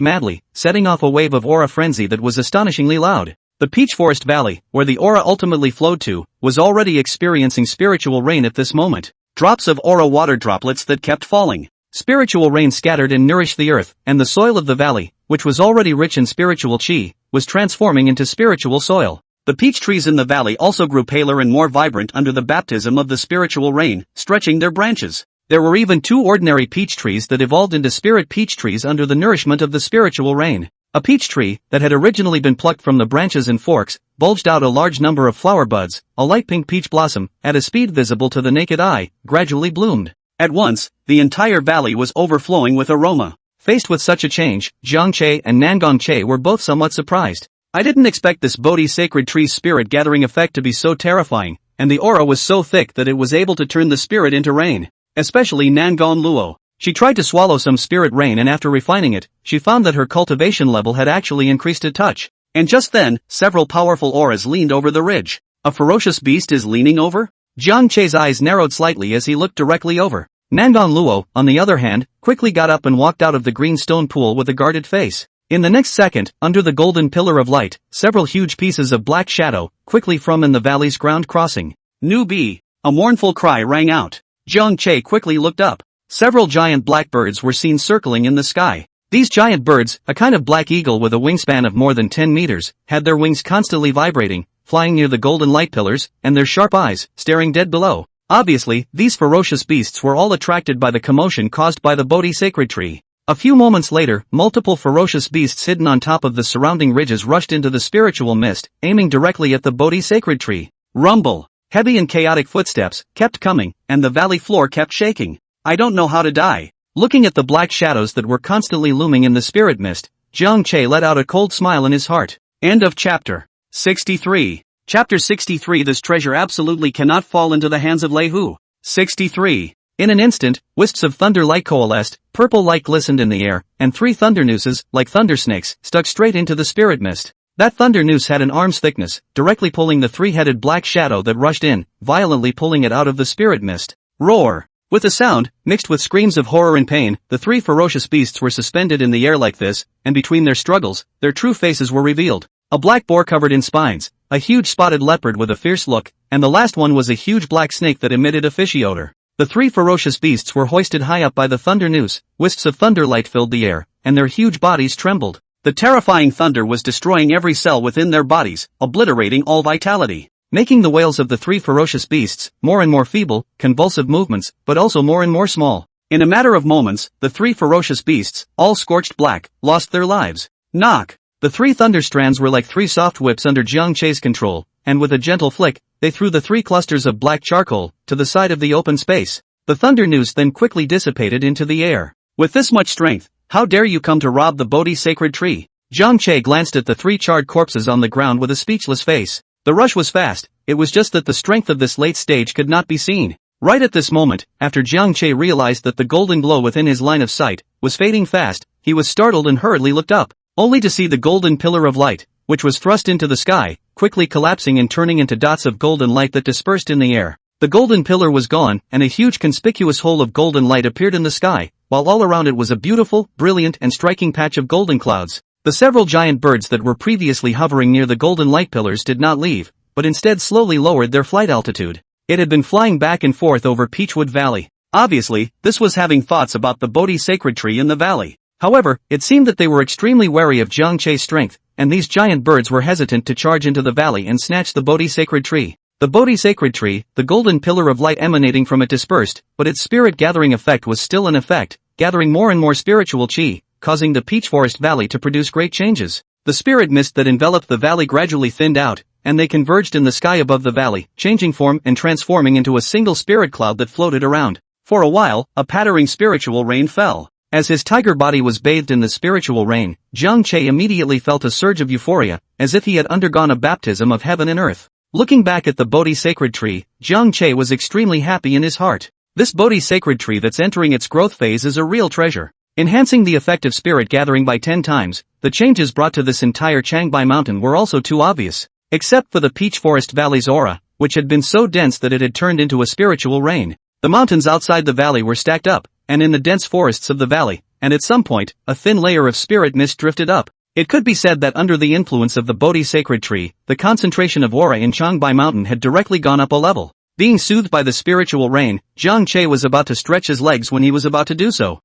madly, setting off a wave of aura frenzy that was astonishingly loud. The Peach Forest Valley, where the aura ultimately flowed to, was already experiencing spiritual rain at this moment. Drops of aura water droplets that kept falling. Spiritual rain scattered and nourished the earth, and the soil of the valley, which was already rich in spiritual chi, was transforming into spiritual soil. The peach trees in the valley also grew paler and more vibrant under the baptism of the spiritual rain, stretching their branches. There were even 2 ordinary peach trees that evolved into spirit peach trees under the nourishment of the spiritual rain. A peach tree, that had originally been plucked from the branches and forks, bulged out a large number of flower buds. A light pink peach blossom, at a speed visible to the naked eye, gradually bloomed. At once, the entire valley was overflowing with aroma. Faced with such a change, Jiang Che and Nangon Che were both somewhat surprised. I didn't expect this Bodhi sacred tree's spirit gathering effect to be so terrifying, and the aura was so thick that it was able to turn the spirit into rain. Especially Nangon Luo. She tried to swallow some spirit rain, and after refining it, she found that her cultivation level had actually increased a touch. And just then, several powerful auras leaned over the ridge. A ferocious beast is leaning over? Jiang Che's eyes narrowed slightly as he looked directly over. Nangon Luo, on the other hand, quickly got up and walked out of the green stone pool with a guarded face. In the next second, under the golden pillar of light, several huge pieces of black shadow, quickly from in the valley's ground crossing. Nu Bi! A mournful cry rang out. Jiang Che quickly looked up. Several giant blackbirds were seen circling in the sky. These giant birds, a kind of black eagle with a wingspan of more than 10 meters, had their wings constantly vibrating, flying near the golden light pillars, and their sharp eyes, staring dead below. Obviously, these ferocious beasts were all attracted by the commotion caused by the Bodhi sacred tree. A few moments later, multiple ferocious beasts hidden on top of the surrounding ridges rushed into the spiritual mist, aiming directly at the Bodhi sacred tree. Rumble! Heavy and chaotic footsteps kept coming, and the valley floor kept shaking. I don't know how to die. Looking at the black shadows that were constantly looming in the spirit mist, Jiang Che let out a cold smile in his heart. End of chapter 63. Chapter 63. This treasure absolutely cannot fall into the hands of Lei Hu. 63. In an instant, wisps of thunder light coalesced, purple light glistened in the air, and 3 thunder nooses, like thunder snakes, stuck straight into the spirit mist. That thunder noose had an arm's thickness, directly pulling the 3-headed black shadow that rushed in, violently pulling it out of the spirit mist. Roar! With a sound, mixed with screams of horror and pain, the 3 ferocious beasts were suspended in the air like this, and between their struggles, their true faces were revealed. A black boar covered in spines, a huge spotted leopard with a fierce look, and the last one was a huge black snake that emitted a fishy odor. The 3 ferocious beasts were hoisted high up by the thunder noose, wisps of thunder light filled the air, and their huge bodies trembled. The terrifying thunder was destroying every cell within their bodies, obliterating all vitality. Making the wails of the 3 ferocious beasts more and more feeble, convulsive movements, but also more and more small. In a matter of moments, the 3 ferocious beasts, all scorched black, lost their lives. Knock! The 3 thunder strands were like 3 soft whips under Jiang Che's control, and with a gentle flick, they threw the 3 clusters of black charcoal to the side of the open space. The thunder noose then quickly dissipated into the air. With this much strength, how dare you come to rob the Bodhi sacred tree? Jiang Che glanced at the 3 charred corpses on the ground with a speechless face. The rush was fast, it was just that the strength of this late stage could not be seen. Right at this moment, after Jiang Che realized that the golden glow within his line of sight was fading fast, he was startled and hurriedly looked up, only to see the golden pillar of light, which was thrust into the sky, quickly collapsing and turning into dots of golden light that dispersed in the air. The golden pillar was gone, and a huge conspicuous hole of golden light appeared in the sky, while all around it was a beautiful, brilliant and striking patch of golden clouds. The several giant birds that were previously hovering near the golden light pillars did not leave, but instead slowly lowered their flight altitude. It had been flying back and forth over Peachwood Valley. Obviously, this was having thoughts about the Bodhi sacred tree in the valley. However, it seemed that they were extremely wary of Jiang Che's strength, and these giant birds were hesitant to charge into the valley and snatch the Bodhi sacred tree. The Bodhi sacred tree, the golden pillar of light emanating from it dispersed, but its spirit-gathering effect was still in effect, gathering more and more spiritual chi, causing the Peach Forest Valley to produce great changes. The spirit mist that enveloped the valley gradually thinned out, and they converged in the sky above the valley, changing form and transforming into a single spirit cloud that floated around. For a while, a pattering spiritual rain fell. As his tiger body was bathed in the spiritual rain, Jiang Che immediately felt a surge of euphoria, as if he had undergone a baptism of heaven and earth. Looking back at the Bodhi sacred tree, Jiang Che was extremely happy in his heart. This Bodhi sacred tree that's entering its growth phase is a real treasure. Enhancing the effect of spirit gathering by 10 times, the changes brought to this entire Changbai mountain were also too obvious. Except for the Peach Forest Valley's aura, which had been so dense that it had turned into a spiritual rain. The mountains outside the valley were stacked up, and in the dense forests of the valley, and at some point, a thin layer of spirit mist drifted up. It could be said that under the influence of the Bodhi sacred tree, the concentration of aura in Changbai mountain had directly gone up a level. Being soothed by the spiritual rain, Jiang Che was about to stretch his legs when he was about to do so.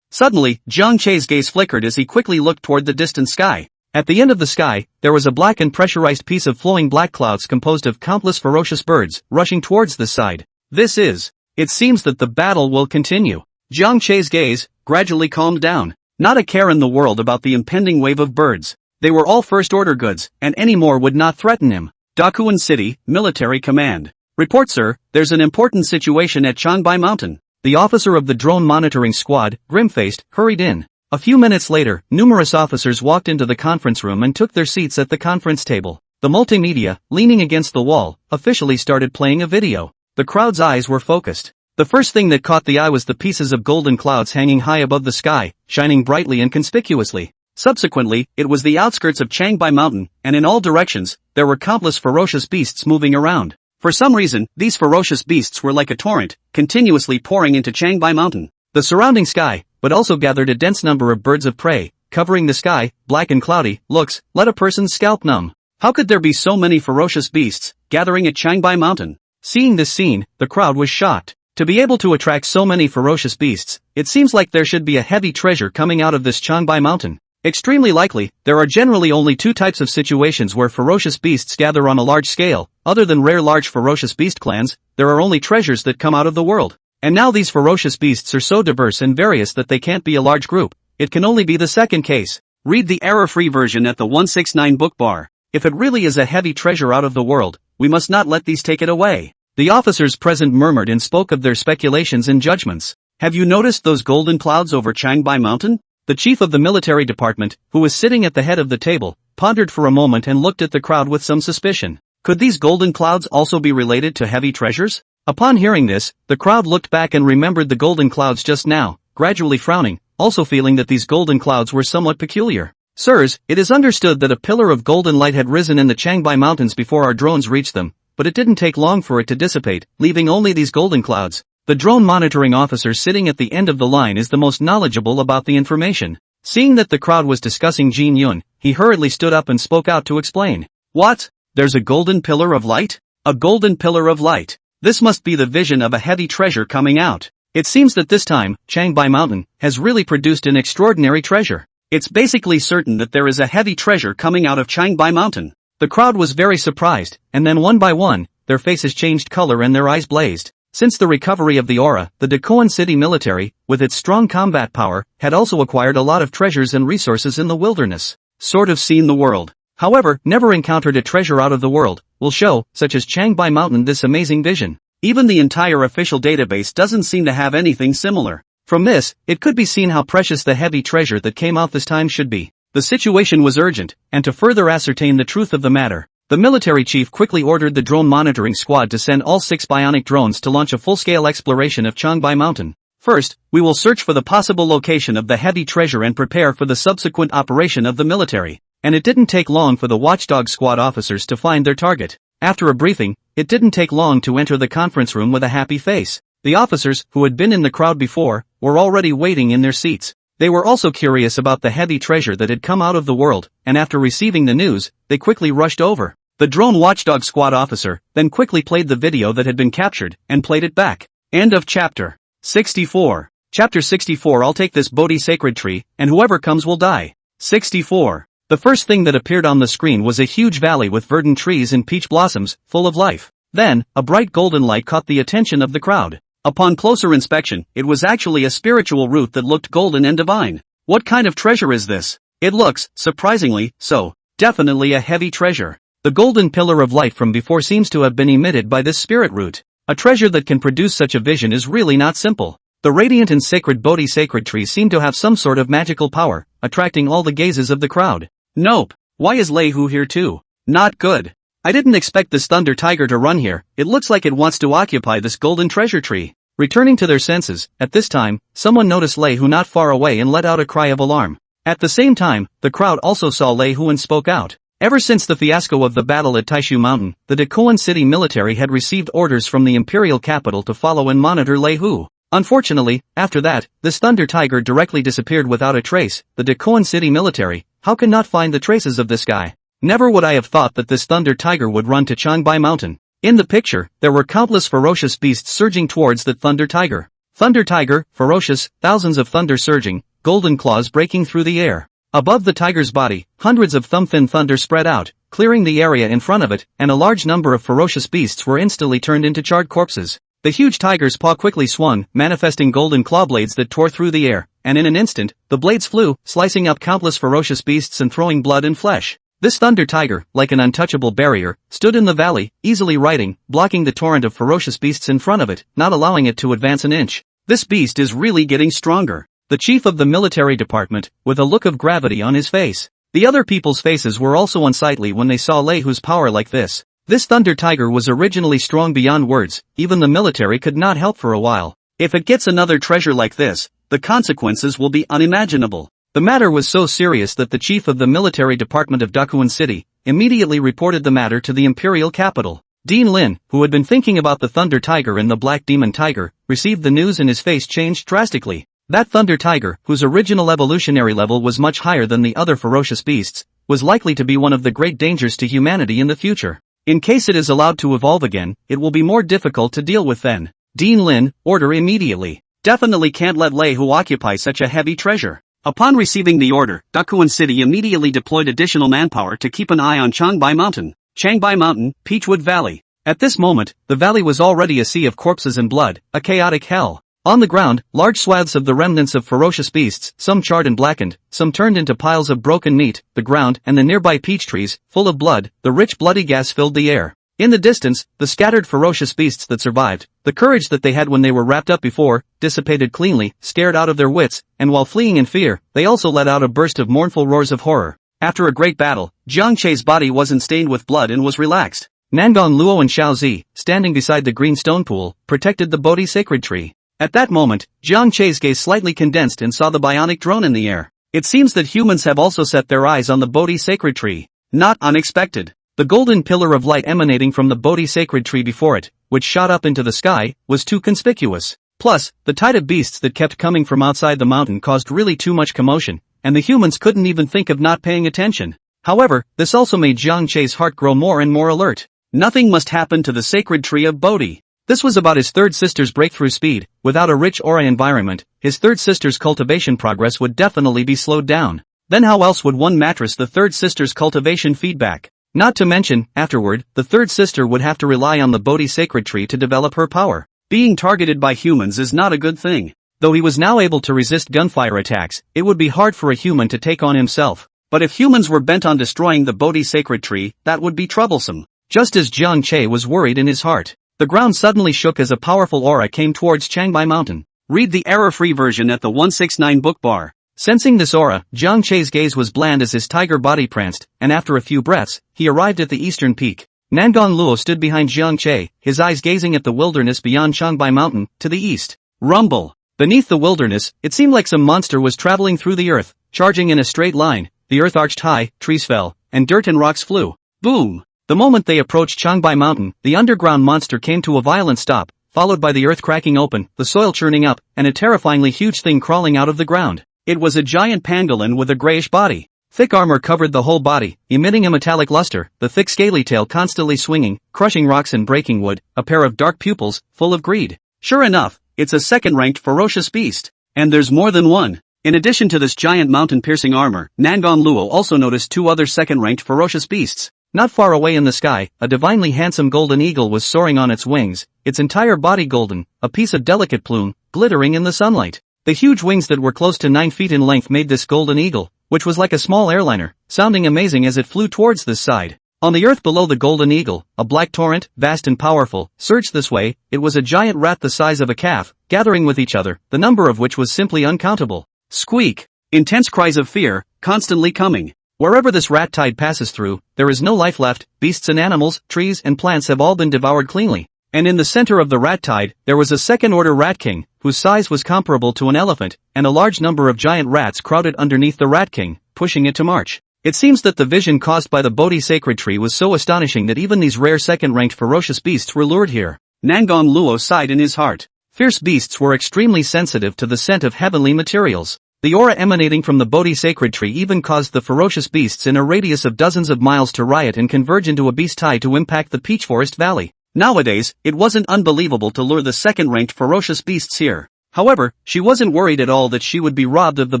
Suddenly, Jiang Che's gaze flickered as he quickly looked toward the distant sky. At the end of the sky, there was a black and pressurized piece of flowing black clouds composed of countless ferocious birds, rushing towards this side. It seems that the battle will continue. Jiang Che's gaze gradually calmed down. Not a care in the world about the impending wave of birds. They were all first-order goods, and any more would not threaten him. Dakuan City, Military Command. Report, sir, there's an important situation at Changbai Mountain. The officer of the drone monitoring squad, grim-faced, hurried in. A few minutes later, numerous officers walked into the conference room and took their seats at the conference table. The multimedia, leaning against the wall, officially started playing a video. The crowd's eyes were focused. The first thing that caught the eye was the pieces of golden clouds hanging high above the sky, shining brightly and conspicuously. Subsequently, it was the outskirts of Changbai Mountain, and in all directions, there were countless ferocious beasts moving around. For some reason, these ferocious beasts were like a torrent, continuously pouring into Changbai Mountain. The surrounding sky, but also gathered a dense number of birds of prey, covering the sky, black and cloudy, let a person's scalp numb. How could there be so many ferocious beasts, gathering at Changbai Mountain? Seeing this scene, the crowd was shocked. To be able to attract so many ferocious beasts, it seems like there should be a heavy treasure coming out of this Changbai Mountain. Extremely likely, there are generally only two types of situations where ferocious beasts gather on a large scale. Other than rare large ferocious beast clans, there are only treasures that come out of the world. And now these ferocious beasts are so diverse and various that they can't be a large group. It can only be the second case. Read the error-free version at the 169 book bar. If it really is a heavy treasure out of the world, we must not let these take it away. The officers present murmured and spoke of their speculations and judgments. Have you noticed those golden clouds over Changbai Mountain? The chief of the military department, who was sitting at the head of the table, pondered for a moment and looked at the crowd with some suspicion. Could these golden clouds also be related to heavy treasures? Upon hearing this, the crowd looked back and remembered the golden clouds just now, gradually frowning, also feeling that these golden clouds were somewhat peculiar. Sirs, it is understood that a pillar of golden light had risen in the Changbai Mountains before our drones reached them, but it didn't take long for it to dissipate, leaving only these golden clouds. The drone monitoring officer sitting at the end of the line is the most knowledgeable about the information. Seeing that the crowd was discussing Jin Yun, he hurriedly stood up and spoke out to explain. What? There's a golden pillar of light? A golden pillar of light. This must be the vision of a heavy treasure coming out. It seems that this time, Changbai Mountain has really produced an extraordinary treasure. It's basically certain that there is a heavy treasure coming out of Changbai Mountain. The crowd was very surprised, and then one by one, their faces changed color and their eyes blazed. Since the recovery of the aura, the Dakuan City military, with its strong combat power, had also acquired a lot of treasures and resources in the wilderness. Sort of seen the world. However, never encountered a treasure out of the world, will show, such as Changbai Mountain, this amazing vision. Even the entire official database doesn't seem to have anything similar. From this, it could be seen how precious the heavy treasure that came out this time should be. The situation was urgent, and to further ascertain the truth of the matter, the military chief quickly ordered the drone monitoring squad to send all 6 bionic drones to launch a full-scale exploration of Changbai Mountain. First, we will search for the possible location of the heavy treasure and prepare for the subsequent operation of the military. and it didn't take long for the Watchdog Squad officers to find their target. After a briefing, it didn't take long to enter the conference room with a happy face. The officers, who had been in the crowd before, were already waiting in their seats. They were also curious about the heavy treasure that had come out of the world, and after receiving the news, they quickly rushed over. The drone Watchdog Squad officer then quickly played the video that had been captured and played it back. End of chapter 64. Chapter 64. I'll take this Bodhi sacred tree, and whoever comes will die. 64. The first thing that appeared on the screen was a huge valley with verdant trees and peach blossoms, full of life. Then, a bright golden light caught the attention of the crowd. Upon closer inspection, it was actually a spiritual root that looked golden and divine. What kind of treasure is this? It looks, surprisingly, so. Definitely a heavy treasure. The golden pillar of light from before seems to have been emitted by this spirit root. A treasure that can produce such a vision is really not simple. The radiant and sacred Bodhi sacred tree seemed to have some sort of magical power, attracting all the gazes of the crowd. Nope. Why is Lei Hu here too? Not good. I didn't expect this thunder tiger to run here. It looks like it wants to occupy this golden treasure tree. Returning to their senses, at this time, someone noticed Lei Hu not far away and let out a cry of alarm. At the same time, the crowd also saw Lei Hu and spoke out. Ever since the fiasco of the battle at Taishu Mountain, the Dakuan City military had received orders from the imperial capital to follow and monitor Lei Hu. Unfortunately, after that, this thunder tiger directly disappeared without a trace. The Dakuan City military, how can not find the traces of this guy? Never would I have thought that this thunder tiger would run to Changbai Mountain. In the picture, there were countless ferocious beasts surging towards that thunder tiger. Thunder tiger, ferocious, thousands of thunder surging, golden claws breaking through the air. Above the tiger's body, hundreds of thumbfin thunder spread out, clearing the area in front of it, and a large number of ferocious beasts were instantly turned into charred corpses. The huge tiger's paw quickly swung, manifesting golden claw blades that tore through the air, and in an instant, the blades flew, slicing up countless ferocious beasts and throwing blood and flesh. This thunder tiger, like an untouchable barrier, stood in the valley, easily riding, blocking the torrent of ferocious beasts in front of it, not allowing it to advance an inch. This beast is really getting stronger. The chief of the military department, with a look of gravity on his face. The other people's faces were also unsightly when they saw Lei Hu's power like this. This thunder tiger was originally strong beyond words, even the military could not help for a while. If it gets another treasure like this, the consequences will be unimaginable. The matter was so serious that the chief of the military department of Dakuan City immediately reported the matter to the imperial capital. Dean Lin, who had been thinking about the thunder tiger and the black demon tiger, received the news and his face changed drastically. That thunder tiger, whose original evolutionary level was much higher than the other ferocious beasts, was likely to be one of the great dangers to humanity in the future. In case it is allowed to evolve again, it will be more difficult to deal with then. Dean Lin, order immediately. Definitely can't let Lei Hu occupy such a heavy treasure. Upon receiving the order, Dakuan City immediately deployed additional manpower to keep an eye on Changbai Mountain. Changbai Mountain, Peachwood Valley. At this moment, the valley was already a sea of corpses and blood, a chaotic hell. On the ground, large swaths of the remnants of ferocious beasts, some charred and blackened, some turned into piles of broken meat, the ground and the nearby peach trees, full of blood, the rich bloody gas filled the air. In the distance, the scattered ferocious beasts that survived, the courage that they had when they were wrapped up before, dissipated cleanly, scared out of their wits, and while fleeing in fear, they also let out a burst of mournful roars of horror. After a great battle, Jiang Che's body wasn't stained with blood and was relaxed. Nangong Luo and Xiao Zi, standing beside the green stone pool, protected the Bodhi sacred tree. At that moment, Jiang Che's gaze slightly condensed and saw the bionic drone in the air. It seems that humans have also set their eyes on the Bodhi sacred tree. Not unexpected. The golden pillar of light emanating from the Bodhi sacred tree before it, which shot up into the sky, was too conspicuous. Plus, the tide of beasts that kept coming from outside the mountain caused really too much commotion, and the humans couldn't even think of not paying attention. However, this also made Jiang Che's heart grow more and more alert. Nothing must happen to the sacred tree of Bodhi. This was about his third sister's breakthrough speed. Without a rich aura environment, his third sister's cultivation progress would definitely be slowed down. Then how else would one mattress the third sister's cultivation feedback? Not to mention, afterward, the third sister would have to rely on the Bodhi sacred tree to develop her power. Being targeted by humans is not a good thing. Though he was now able to resist gunfire attacks, it would be hard for a human to take on himself. But if humans were bent on destroying the Bodhi sacred tree, that would be troublesome. Just as Jiang Che was worried in his heart, the ground suddenly shook as a powerful aura came towards Changbai Mountain. Read the error-free version at the 169 book bar. Sensing this aura, Jiang Che's gaze was bland as his tiger body pranced, and after a few breaths, he arrived at the eastern peak. Nangong Luo stood behind Jiang Che, his eyes gazing at the wilderness beyond Changbai Mountain, to the east. Rumble. Beneath the wilderness, it seemed like some monster was traveling through the earth, charging in a straight line, the earth arched high, trees fell, and dirt and rocks flew. Boom! The moment they approached Changbai Mountain, the underground monster came to a violent stop, followed by the earth cracking open, the soil churning up, and a terrifyingly huge thing crawling out of the ground. It was a giant pangolin with a grayish body. Thick armor covered the whole body, emitting a metallic luster, the thick scaly tail constantly swinging, crushing rocks and breaking wood, a pair of dark pupils, full of greed. Sure enough, it's a second-ranked ferocious beast. And there's more than one. In addition to this giant mountain-piercing armor, Nangon Luo also noticed two other second-ranked ferocious beasts. Not far away in the sky, a divinely handsome golden eagle was soaring on its wings, its entire body golden, a piece of delicate plume, glittering in the sunlight. The huge wings that were close to 9 feet in length made this golden eagle, which was like a small airliner, sounding amazing as it flew towards this side. On the earth below the golden eagle, a black torrent, vast and powerful, surged this way. It was a giant rat the size of a calf, gathering with each other, the number of which was simply uncountable. Squeak! Intense cries of fear, constantly coming. Wherever this rat tide passes through, there is no life left, beasts and animals, trees and plants have all been devoured cleanly. And in the center of the rat tide, there was a second-order rat king, whose size was comparable to an elephant, and a large number of giant rats crowded underneath the rat king, pushing it to march. It seems that the vision caused by the Bodhi sacred tree was so astonishing that even these rare second-ranked ferocious beasts were lured here. Nangon Luo sighed in his heart. Fierce beasts were extremely sensitive to the scent of heavenly materials. The aura emanating from the Bodhi sacred tree even caused the ferocious beasts in a radius of dozens of miles to riot and converge into a beast tide to impact the Peach Forest Valley. Nowadays, it wasn't unbelievable to lure the second-ranked ferocious beasts here. However, she wasn't worried at all that she would be robbed of the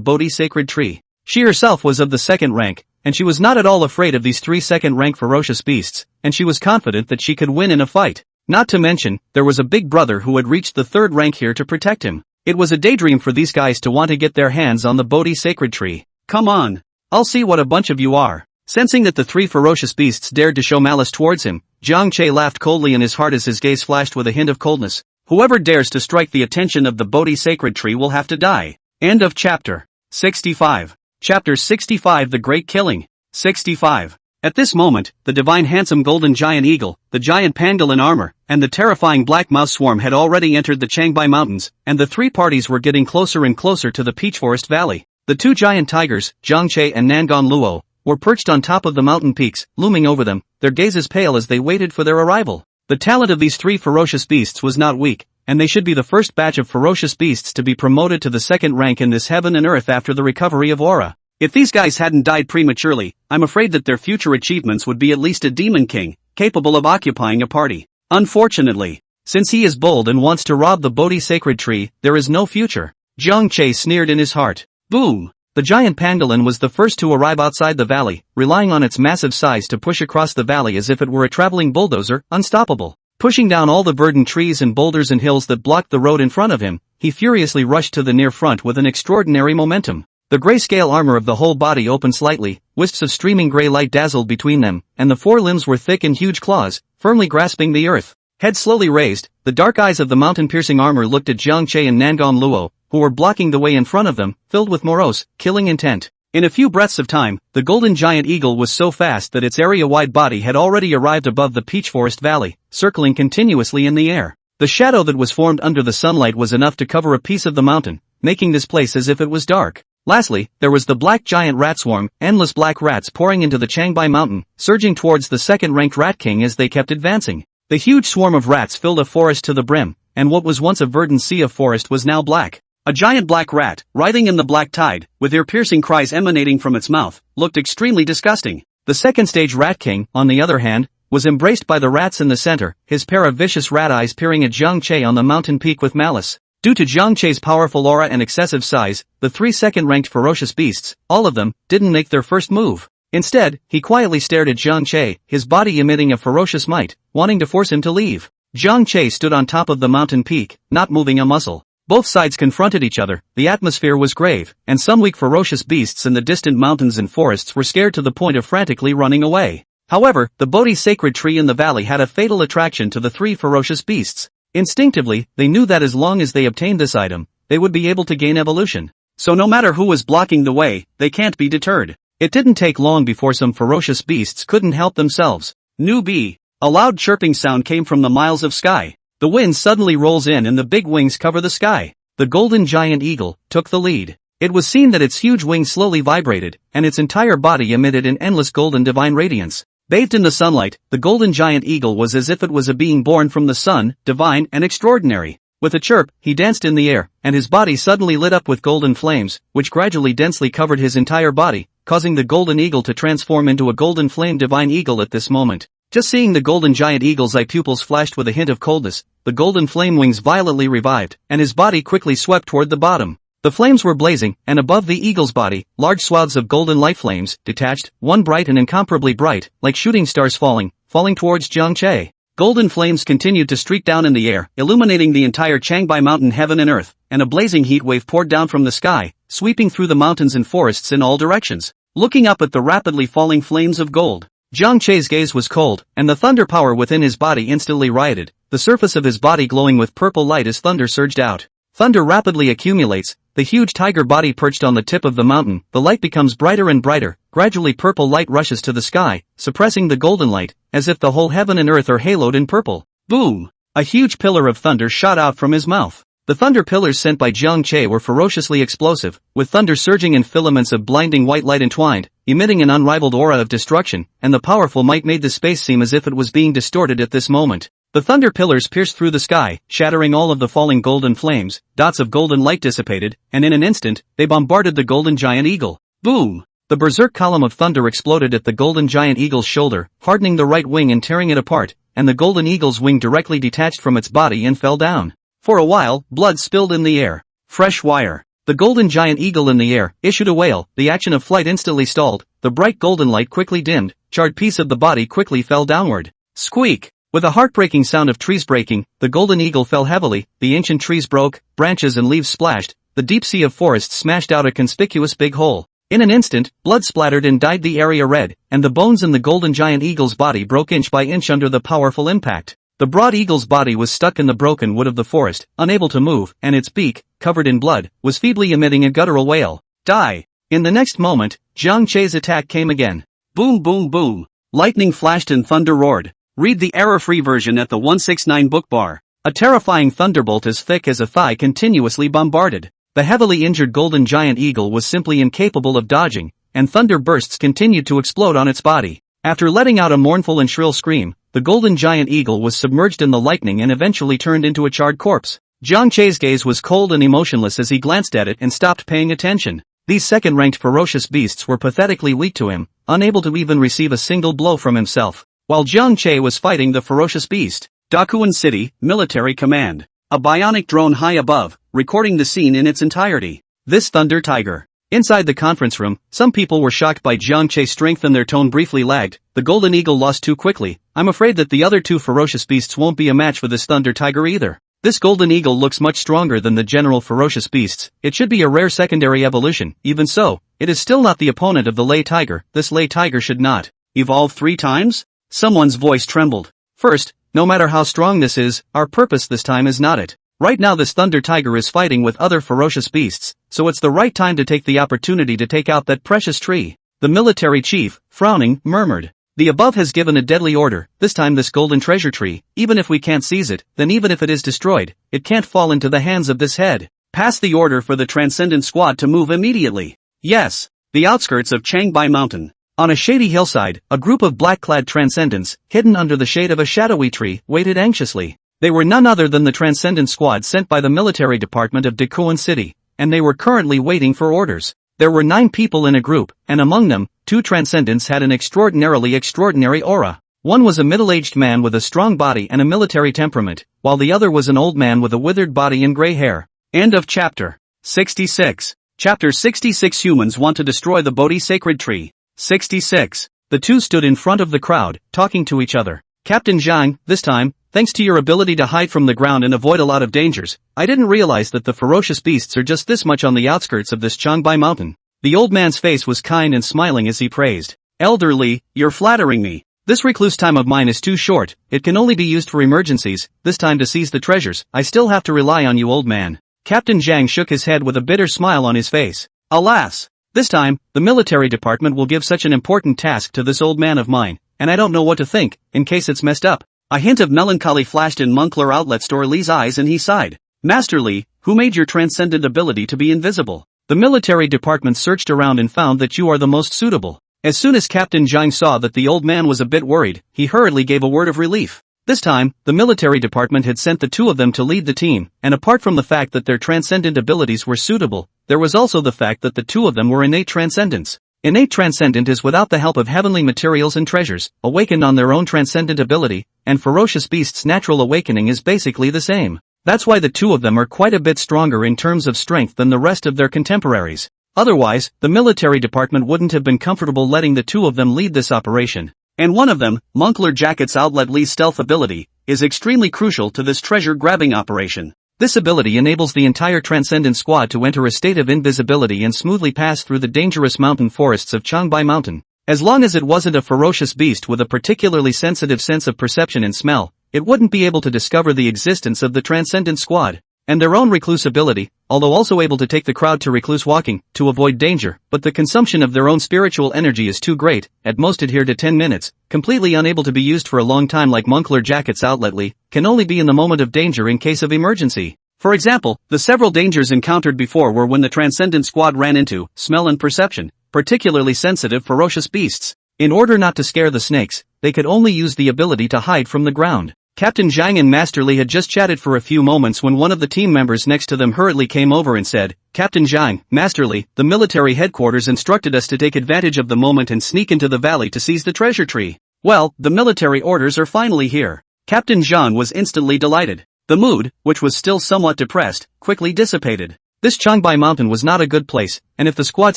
Bodhi sacred tree. She herself was of the second rank, and she was not at all afraid of these 3 second-rank ferocious beasts, and she was confident that she could win in a fight. Not to mention, there was a big brother who had reached the 3rd rank here to protect him. It was a daydream for these guys to want to get their hands on the Bodhi sacred tree. Come on! I'll see what a bunch of you are. Sensing that the 3 ferocious beasts dared to show malice towards him, Jiang Che laughed coldly in his heart as his gaze flashed with a hint of coldness. Whoever dares to strike the attention of the Bodhi sacred tree will have to die. End of chapter 65. Chapter 65 The Great Killing. 65. At this moment, the divine handsome golden giant eagle, the giant pangolin armor, and the terrifying black mouse swarm had already entered the Changbai Mountains, and the 3 parties were getting closer and closer to the Peach Forest Valley. The 2 giant tigers, Jiang Che and Nangon Luo, were perched on top of the mountain peaks, looming over them, their gazes pale as they waited for their arrival. The talent of these 3 ferocious beasts was not weak, and they should be the first batch of ferocious beasts to be promoted to the 2nd rank in this heaven and earth after the recovery of aura. If these guys hadn't died prematurely, I'm afraid that their future achievements would be at least a demon king, capable of occupying a party. Unfortunately, since he is bold and wants to rob the Bodhi sacred tree, there is no future. Jiang Che sneered in his heart. Boom! The giant pangolin was the first to arrive outside the valley, relying on its massive size to push across the valley as if it were a traveling bulldozer, unstoppable. Pushing down all the verdant trees and boulders and hills that blocked the road in front of him, he furiously rushed to the near front with an extraordinary momentum. The grayscale armor of the whole body opened slightly, wisps of streaming gray light dazzled between them, and the 4 limbs were thick and huge claws, firmly grasping the earth. Head slowly raised, the dark eyes of the mountain-piercing armor looked at Jiang Che and Nangon Luo, who were blocking the way in front of them, filled with morose, killing intent. In a few breaths of time, the golden giant eagle was so fast that its area-wide body had already arrived above the Peach Forest Valley, circling continuously in the air. The shadow that was formed under the sunlight was enough to cover a piece of the mountain, making this place as if it was dark. Lastly, there was the black giant rat swarm, endless black rats pouring into the Changbai Mountain, surging towards the 2nd-ranked Rat King as they kept advancing. The huge swarm of rats filled a forest to the brim, and what was once a verdant sea of forest was now black. A giant black rat, writhing in the black tide, with ear-piercing cries emanating from its mouth, looked extremely disgusting. The 2nd-stage Rat King, on the other hand, was embraced by the rats in the center, his pair of vicious rat eyes peering at Jiang Che on the mountain peak with malice. Due to Jiang Che's powerful aura and excessive size, the 3 second-ranked ferocious beasts, all of them, didn't make their first move. Instead, he quietly stared at Jiang Che, his body emitting a ferocious might, wanting to force him to leave. Jiang Che stood on top of the mountain peak, not moving a muscle. Both sides confronted each other, the atmosphere was grave, and some weak ferocious beasts in the distant mountains and forests were scared to the point of frantically running away. However, the Bodhi sacred tree in the valley had a fatal attraction to the 3 ferocious beasts. Instinctively, they knew that as long as they obtained this item, they would be able to gain evolution. So no matter who was blocking the way, they can't be deterred. It didn't take long before some ferocious beasts couldn't help themselves. New bee. A loud chirping sound came from the miles of sky. The wind suddenly rolls in and the big wings cover the sky. The golden giant eagle took the lead. It was seen that its huge wings slowly vibrated, and its entire body emitted an endless golden divine radiance. Bathed in the sunlight, the golden giant eagle was as if it was a being born from the sun, divine and extraordinary. With a chirp, he danced in the air, and his body suddenly lit up with golden flames, which gradually densely covered his entire body, causing the golden eagle to transform into a golden flame divine eagle at this moment. Just seeing the golden giant eagle's eye pupils flashed with a hint of coldness, the golden flame wings violently revived, and his body quickly swept toward the bottom. The flames were blazing, and above the eagle's body, large swaths of golden light flames, detached, one bright and incomparably bright, like shooting stars falling towards Jiang Che. Golden flames continued to streak down in the air, illuminating the entire Changbai mountain heaven and earth, and a blazing heat wave poured down from the sky, sweeping through the mountains and forests in all directions. Looking up at the rapidly falling flames of gold, Jiang Che's gaze was cold, and the thunder power within his body instantly rioted, the surface of his body glowing with purple light as thunder surged out. Thunder rapidly accumulates, the huge tiger body perched on the tip of the mountain, the light becomes brighter and brighter, gradually purple light rushes to the sky, suppressing the golden light, as if the whole heaven and earth are haloed in purple. Boom! A huge pillar of thunder shot out from his mouth. The thunder pillars sent by Jiang Che were ferociously explosive, with thunder surging in filaments of blinding white light entwined, emitting an unrivaled aura of destruction, and the powerful might made the space seem as if it was being distorted at this moment. The thunder pillars pierced through the sky, shattering all of the falling golden flames, dots of golden light dissipated, and in an instant, they bombarded the golden giant eagle. Boom! The berserk column of thunder exploded at the golden giant eagle's shoulder, hardening the right wing and tearing it apart, and the golden eagle's wing directly detached from its body and fell down. For a while, blood spilled in the air. Fresh wire. The golden giant eagle in the air issued a wail, the action of flight instantly stalled, the bright golden light quickly dimmed, charred piece of the body quickly fell downward. Squeak! With a heartbreaking sound of trees breaking, the golden eagle fell heavily, the ancient trees broke, branches and leaves splashed, the deep sea of forest smashed out a conspicuous big hole. In an instant, blood splattered and dyed the area red, and the bones in the golden giant eagle's body broke inch by inch under the powerful impact. The broad eagle's body was stuck in the broken wood of the forest, unable to move, and its beak, covered in blood, was feebly emitting a guttural wail. Die! In the next moment, Jiang Che's attack came again. Boom boom boom! Lightning flashed and thunder roared. Read the error-free version at the 169 book bar. A terrifying thunderbolt as thick as a thigh continuously bombarded. The heavily injured golden giant eagle was simply incapable of dodging, and thunder bursts continued to explode on its body. After letting out a mournful and shrill scream, the golden giant eagle was submerged in the lightning and eventually turned into a charred corpse. Jiang Che's gaze was cold and emotionless as he glanced at it and stopped paying attention. These second-ranked ferocious beasts were pathetically weak to him, unable to even receive a single blow from himself. While Jiang Che was fighting the ferocious beast, Dakuan City, Military Command. A bionic drone high above, recording the scene in its entirety. This Thunder Tiger. Inside the conference room, some people were shocked by Jiang Che's strength and their tone briefly lagged. The golden eagle lost too quickly. I'm afraid that the other two ferocious beasts won't be a match for this Thunder Tiger either. This golden eagle looks much stronger than the general ferocious beasts. It should be a rare secondary evolution. Even so, it is still not the opponent of the Lay Tiger. This Lay Tiger should not evolve 3 times? Someone's voice trembled. First, no matter how strong this is, our purpose this time is not it. Right now this Thunder Tiger is fighting with other ferocious beasts, so it's the right time to take the opportunity to take out that precious tree. The military chief, frowning, murmured. The above has given a deadly order. This time this golden treasure tree, even if we can't seize it, then even if it is destroyed, it can't fall into the hands of this head. Pass the order for the Transcendent Squad to move immediately. Yes. The outskirts of Changbai Mountain. On a shady hillside, a group of black-clad transcendents, hidden under the shade of a shadowy tree, waited anxiously. They were none other than the Transcendent Squad sent by the military department of Dakuan City, and they were currently waiting for orders. There were 9 people in a group, and among them, 2 transcendents had an extraordinary aura. One was a middle-aged man with a strong body and a military temperament, while the other was an old man with a withered body and gray hair. End of chapter 66. Chapter 66. Humans want to destroy the Bodhi sacred tree. 66. The two stood in front of the crowd, talking to each other. Captain Zhang, this time, thanks to your ability to hide from the ground and avoid a lot of dangers, I didn't realize that the ferocious beasts are just this much on the outskirts of this Changbai mountain. The old man's face was kind and smiling as he praised. Elder Li, you're flattering me. This recluse time of mine is too short, it can only be used for emergencies, this time to seize the treasures, I still have to rely on you, old man. Captain Zhang shook his head with a bitter smile on his face. Alas! This time, the military department will give such an important task to this old man of mine, and I don't know what to think, in case it's messed up. A hint of melancholy flashed in Moncler Outlet Store Li's eyes and he sighed. Master Li, who made your transcendent ability to be invisible? The military department searched around and found that you are the most suitable. As soon as Captain Zhang saw that the old man was a bit worried, he hurriedly gave a word of relief. This time, the military department had sent the two of them to lead the team, and apart from the fact that their transcendent abilities were suitable, there was also the fact that the two of them were innate transcendents. Innate transcendent is without the help of heavenly materials and treasures, awakened on their own transcendent ability, and ferocious beasts' natural awakening is basically the same. That's why the two of them are quite a bit stronger in terms of strength than the rest of their contemporaries. Otherwise, the military department wouldn't have been comfortable letting the two of them lead this operation. And one of them, Moncler Jacket's Outlet Lee's stealth ability, is extremely crucial to this treasure-grabbing operation. This ability enables the entire Transcendent Squad to enter a state of invisibility and smoothly pass through the dangerous mountain forests of Changbai Mountain. As long as it wasn't a ferocious beast with a particularly sensitive sense of perception and smell, it wouldn't be able to discover the existence of the Transcendent Squad. And their own recluse ability, although also able to take the crowd to recluse walking, to avoid danger, but the consumption of their own spiritual energy is too great, at most adhere to 10 minutes, completely unable to be used for a long time like Moncler Jacket's Outlet Lee, can only be in the moment of danger in case of emergency. For example, the several dangers encountered before were when the Transcendent Squad ran into smell and perception, particularly sensitive ferocious beasts. In order not to scare the snakes, they could only use the ability to hide from the ground. Captain Zhang and Master Li had just chatted for a few moments when one of the team members next to them hurriedly came over and said, "Captain Zhang, Master Li, the military headquarters instructed us to take advantage of the moment and sneak into the valley to seize the treasure tree. Well, the military orders are finally here." Captain Zhang was instantly delighted. The mood, which was still somewhat depressed, quickly dissipated. This Changbai Mountain was not a good place, and if the squad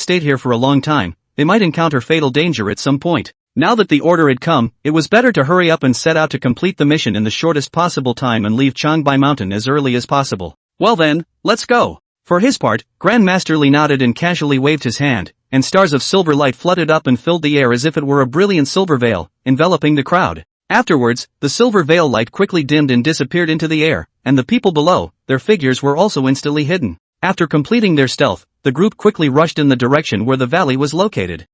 stayed here for a long time, they might encounter fatal danger at some point. Now that the order had come, it was better to hurry up and set out to complete the mission in the shortest possible time and leave Changbai Mountain as early as possible. Well then, let's go. For his part, Grand Master Li nodded and casually waved his hand, and stars of silver light flooded up and filled the air as if it were a brilliant silver veil, enveloping the crowd. Afterwards, the silver veil light quickly dimmed and disappeared into the air, and the people below, their figures were also instantly hidden. After completing their stealth, the group quickly rushed in the direction where the valley was located.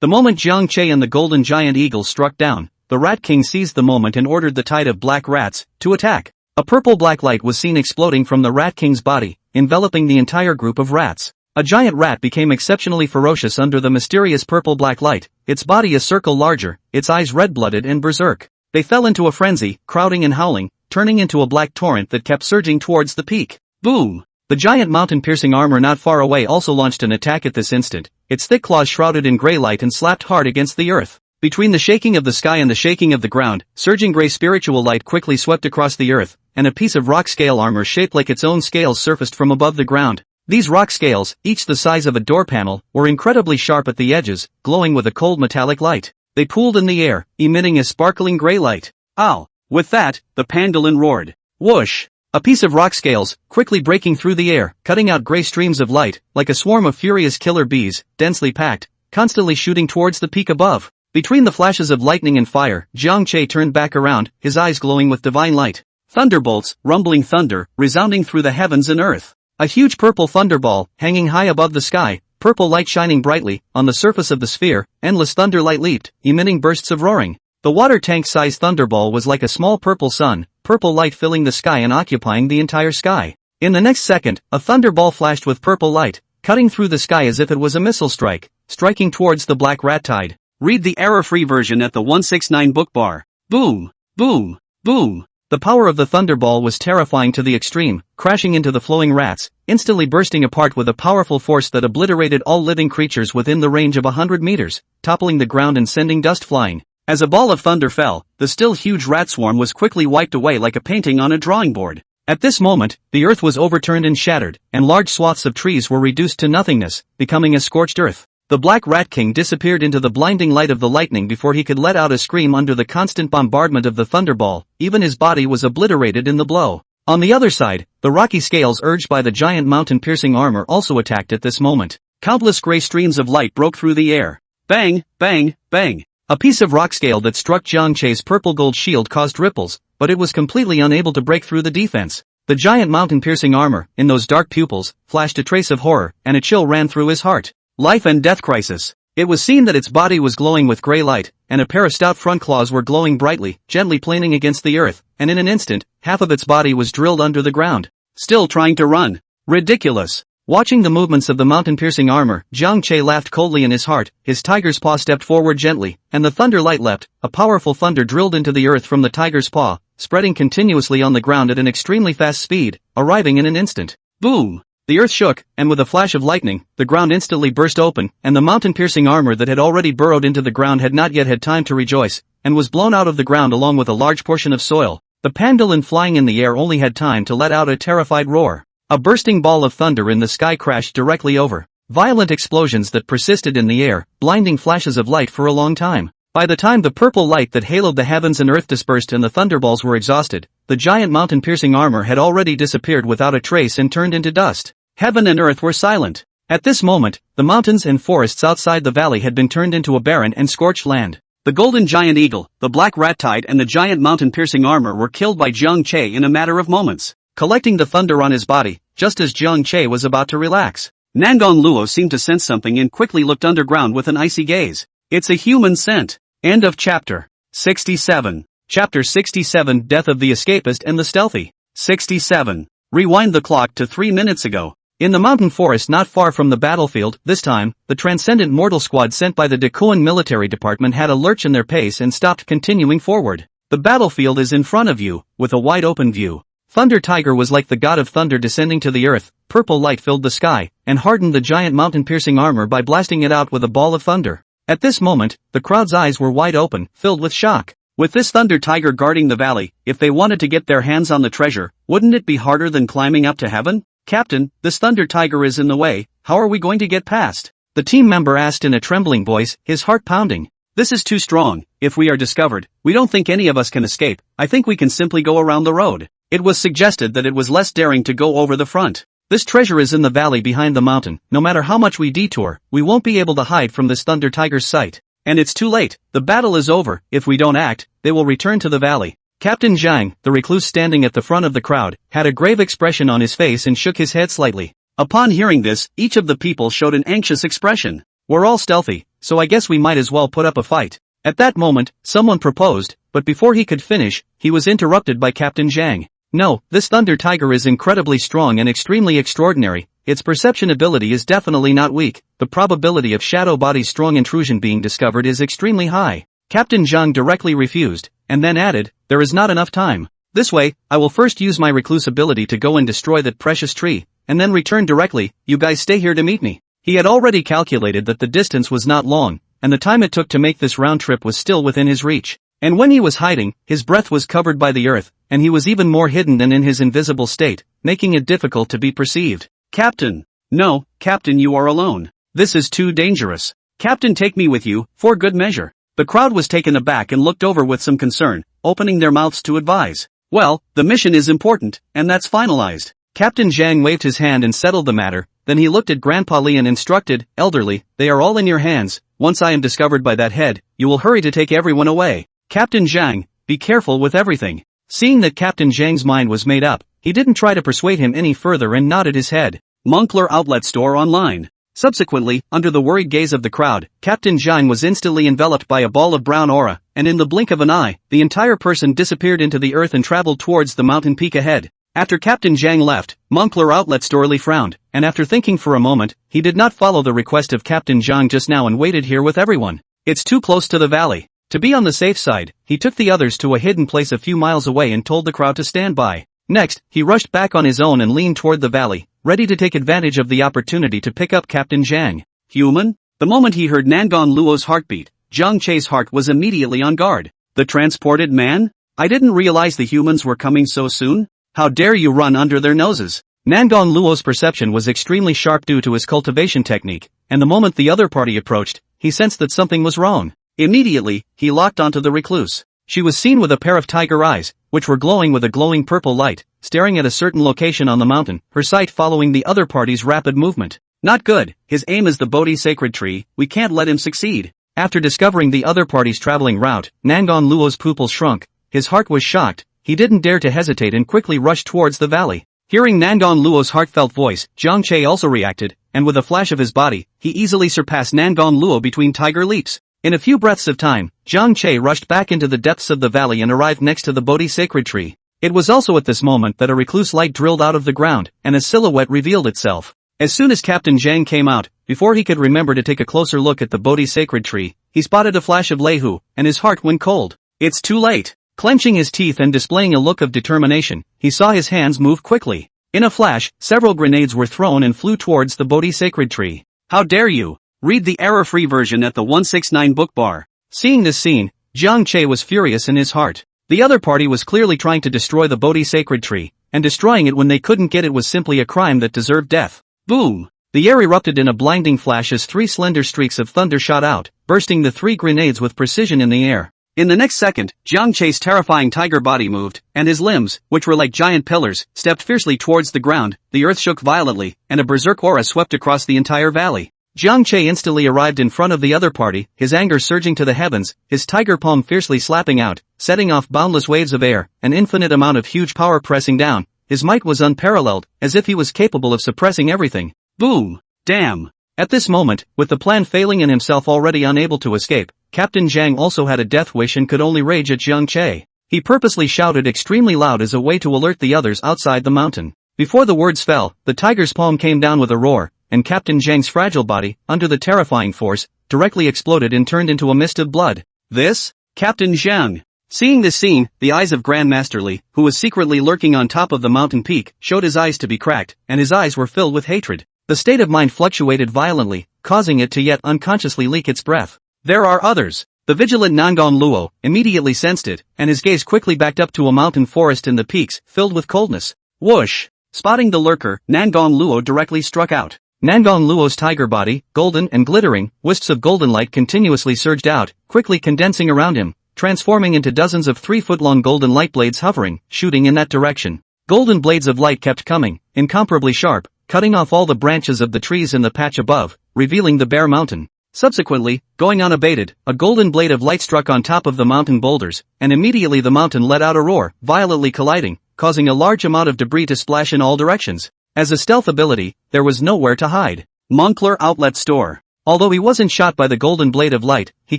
The moment Jiang Che and the golden giant eagle struck down, the Rat King seized the moment and ordered the tide of black rats to attack. A purple-black light was seen exploding from the Rat King's body, enveloping the entire group of rats. A giant rat became exceptionally ferocious under the mysterious purple-black light, its body a circle larger, its eyes red-blooded and berserk. They fell into a frenzy, crowding and howling, turning into a black torrent that kept surging towards the peak. Boom! The giant mountain-piercing armor not far away also launched an attack at this instant, its thick claws shrouded in gray light and slapped hard against the earth. Between the shaking of the sky and the shaking of the ground, surging gray spiritual light quickly swept across the earth, and a piece of rock scale armor shaped like its own scales surfaced from above the ground. These rock scales, each the size of a door panel, were incredibly sharp at the edges, glowing with a cold metallic light. They pooled in the air, emitting a sparkling gray light. Ow! With that, the pangolin roared. Whoosh! A piece of rock scales, quickly breaking through the air, cutting out gray streams of light, like a swarm of furious killer bees, densely packed, constantly shooting towards the peak above. Between the flashes of lightning and fire, Jiang Che turned back around, his eyes glowing with divine light. Thunderbolts, rumbling thunder, resounding through the heavens and earth. A huge purple thunderball, hanging high above the sky, purple light shining brightly, on the surface of the sphere, endless thunder light leaped, emitting bursts of roaring. The water tank-sized thunderball was like a small purple sun, purple light filling the sky and occupying the entire sky. In the next second, a thunderball flashed with purple light, cutting through the sky as if it was a missile strike, striking towards the black rat tide. Read the error-free version at the 169 book bar. Boom! Boom! Boom! The power of the thunderball was terrifying to the extreme, crashing into the flowing rats, instantly bursting apart with a powerful force that obliterated all living creatures within the range of 100 meters, toppling the ground and sending dust flying. As a ball of thunder fell, the still huge rat swarm was quickly wiped away like a painting on a drawing board. At this moment, the earth was overturned and shattered, and large swaths of trees were reduced to nothingness, becoming a scorched earth. The Black Rat King disappeared into the blinding light of the lightning before he could let out a scream under the constant bombardment of the thunderball, even his body was obliterated in the blow. On the other side, the rocky scales urged by the giant mountain-piercing armor also attacked at this moment. Countless gray streams of light broke through the air. Bang, bang, bang. A piece of rock scale that struck Jiang Che's purple gold shield caused ripples, but it was completely unable to break through the defense. The giant mountain-piercing armor, in those dark pupils, flashed a trace of horror, and a chill ran through his heart. Life and death crisis. It was seen that its body was glowing with gray light, and a pair of stout front claws were glowing brightly, gently planing against the earth, and in an instant, half of its body was drilled under the ground. Still trying to run. Ridiculous. Watching the movements of the mountain-piercing armor, Jiang Che laughed coldly in his heart, his tiger's paw stepped forward gently, and the thunder light leapt, a powerful thunder drilled into the earth from the tiger's paw, spreading continuously on the ground at an extremely fast speed, arriving in an instant. Boom! The earth shook, and with a flash of lightning, the ground instantly burst open, and the mountain-piercing armor that had already burrowed into the ground had not yet had time to rejoice, and was blown out of the ground along with a large portion of soil. The pangolin flying in the air only had time to let out a terrified roar. A bursting ball of thunder in the sky crashed directly over. Violent explosions that persisted in the air, blinding flashes of light for a long time. By the time the purple light that haloed the heavens and earth dispersed and the thunderballs were exhausted, the giant mountain-piercing armor had already disappeared without a trace and turned into dust. Heaven and earth were silent. At this moment, the mountains and forests outside the valley had been turned into a barren and scorched land. The golden giant eagle, the black rat-tide and the giant mountain-piercing armor were killed by Jiang Che in a matter of moments. Collecting the thunder on his body, just as Jiang Che was about to relax, Nangon Luo seemed to sense something and quickly looked underground with an icy gaze. It's a human scent. End of chapter 67. Chapter 67 Death of the Escapist and the Stealthy. 67. Rewind the clock to 3 minutes ago. In the mountain forest not far from the battlefield, this time, the Transcendent Mortal Squad sent by the Dakuan military department had a lurch in their pace and stopped continuing forward. The battlefield is in front of you, with a wide open view. Thunder Tiger was like the god of thunder descending to the earth, purple light filled the sky, and hardened the giant mountain-piercing armor by blasting it out with a ball of thunder. At this moment, the crowd's eyes were wide open, filled with shock. With this Thunder Tiger guarding the valley, if they wanted to get their hands on the treasure, wouldn't it be harder than climbing up to heaven? Captain, this Thunder Tiger is in the way, how are we going to get past? The team member asked in a trembling voice, his heart pounding. This is too strong. If we are discovered, we don't think any of us can escape. I think we can simply go around the road. It was suggested that it was less daring to go over the front. This treasure is in the valley behind the mountain. No matter how much we detour, we won't be able to hide from this Thunder Tiger's sight. And it's too late. The battle is over. If we don't act, they will return to the valley. Captain Zhang, the recluse standing at the front of the crowd, had a grave expression on his face and shook his head slightly. Upon hearing this, each of the people showed an anxious expression. We're all stealthy, so I guess we might as well put up a fight. At that moment, someone proposed, but before he could finish, he was interrupted by Captain Zhang. No, this Thunder Tiger is incredibly strong and extremely extraordinary. Its perception ability is definitely not weak. The probability of Shadow Body's strong intrusion being discovered is extremely high. Captain Zhang directly refused, and then added, there is not enough time. This way, I will first use my recluse ability to go and destroy that precious tree, and then return directly. You guys stay here to meet me. He had already calculated that the distance was not long, and the time it took to make this round trip was still within his reach. And when he was hiding, his breath was covered by the earth, and he was even more hidden than in his invisible state, making it difficult to be perceived. Captain. No, Captain, you are alone. This is too dangerous. Captain, take me with you, for good measure. The crowd was taken aback and looked over with some concern, opening their mouths to advise. Well, the mission is important, and that's finalized. Captain Zhang waved his hand and settled the matter, then he looked at Grandpa Li and instructed, elderly, they are all in your hands. Once I am discovered by that head, you will hurry to take everyone away. Captain Zhang, be careful with everything. Seeing that Captain Zhang's mind was made up, he didn't try to persuade him any further and nodded his head. Moncler Outlet Store Online. Subsequently, under the worried gaze of the crowd, Captain Zhang was instantly enveloped by a ball of brown aura, and in the blink of an eye, the entire person disappeared into the earth and traveled towards the mountain peak ahead. After Captain Zhang left, Moncler Outlet Store Li frowned, and after thinking for a moment, he did not follow the request of Captain Zhang just now and waited here with everyone. It's too close to the valley. To be on the safe side, he took the others to a hidden place a few miles away and told the crowd to stand by. Next, he rushed back on his own and leaned toward the valley, ready to take advantage of the opportunity to pick up Captain Zhang. Human? The moment he heard Nangon Luo's heartbeat, Jiang Che's heart was immediately on guard. The transported man? I didn't realize the humans were coming so soon. How dare you run under their noses? Nangon Luo's perception was extremely sharp due to his cultivation technique, and the moment the other party approached, he sensed that something was wrong. Immediately, he locked onto the recluse. She was seen with a pair of tiger eyes, which were glowing with a glowing purple light, staring at a certain location on the mountain, her sight following the other party's rapid movement. Not good, his aim is the Bodhi sacred tree, we can't let him succeed. After discovering the other party's traveling route, Nangon Luo's pupils shrunk, his heart was shocked, he didn't dare to hesitate and quickly rushed towards the valley. Hearing Nangon Luo's heartfelt voice, Jiang Che also reacted, and with a flash of his body, he easily surpassed Nangon Luo between tiger leaps. In a few breaths of time, Jiang Che rushed back into the depths of the valley and arrived next to the Bodhi sacred tree. It was also at this moment that a recluse light drilled out of the ground, and a silhouette revealed itself. As soon as Captain Zhang came out, before he could remember to take a closer look at the Bodhi sacred tree, he spotted a flash of Leihu, and his heart went cold. It's too late. Clenching his teeth and displaying a look of determination, he saw his hands move quickly. In a flash, several grenades were thrown and flew towards the Bodhi sacred tree. How dare you! Read the error-free version at the 169 book bar. Seeing this scene, Jiang Che was furious in his heart. The other party was clearly trying to destroy the Bodhi sacred tree, and destroying it when they couldn't get it was simply a crime that deserved death. Boom! The air erupted in a blinding flash as three slender streaks of thunder shot out, bursting the three grenades with precision in the air. In the next second, Jiang Che's terrifying tiger body moved, and his limbs, which were like giant pillars, stepped fiercely towards the ground, the earth shook violently, and a berserk aura swept across the entire valley. Jiang Che instantly arrived in front of the other party, his anger surging to the heavens, his tiger palm fiercely slapping out, setting off boundless waves of air, an infinite amount of huge power pressing down. His might was unparalleled, as if he was capable of suppressing everything. Boom! Damn! At this moment, with the plan failing and himself already unable to escape, Captain Zhang also had a death wish and could only rage at Jiang Che. He purposely shouted extremely loud as a way to alert the others outside the mountain. Before the words fell, the tiger's palm came down with a roar, and Captain Zhang's fragile body, under the terrifying force, directly exploded and turned into a mist of blood. This? Captain Zhang! Seeing this scene, the eyes of Grandmaster Li, who was secretly lurking on top of the mountain peak, showed his eyes to be cracked, and his eyes were filled with hatred. The state of mind fluctuated violently, causing it to yet unconsciously leak its breath. There are others. The vigilant Nangon Luo immediately sensed it, and his gaze quickly backed up to a mountain forest in the peaks, filled with coldness. Whoosh! Spotting the lurker, Nangon Luo directly struck out. Nangon Luo's tiger body, golden and glittering, wisps of golden light continuously surged out, quickly condensing around him, transforming into dozens of 3-foot-long golden light blades hovering, shooting in that direction. Golden blades of light kept coming, incomparably sharp, cutting off all the branches of the trees in the patch above, revealing the bare mountain. Subsequently, going unabated, a golden blade of light struck on top of the mountain boulders, and immediately the mountain let out a roar, violently colliding, causing a large amount of debris to splash in all directions. As a stealth ability, there was nowhere to hide. Moncler Outlet Store. Although he wasn't shot by the golden blade of light, he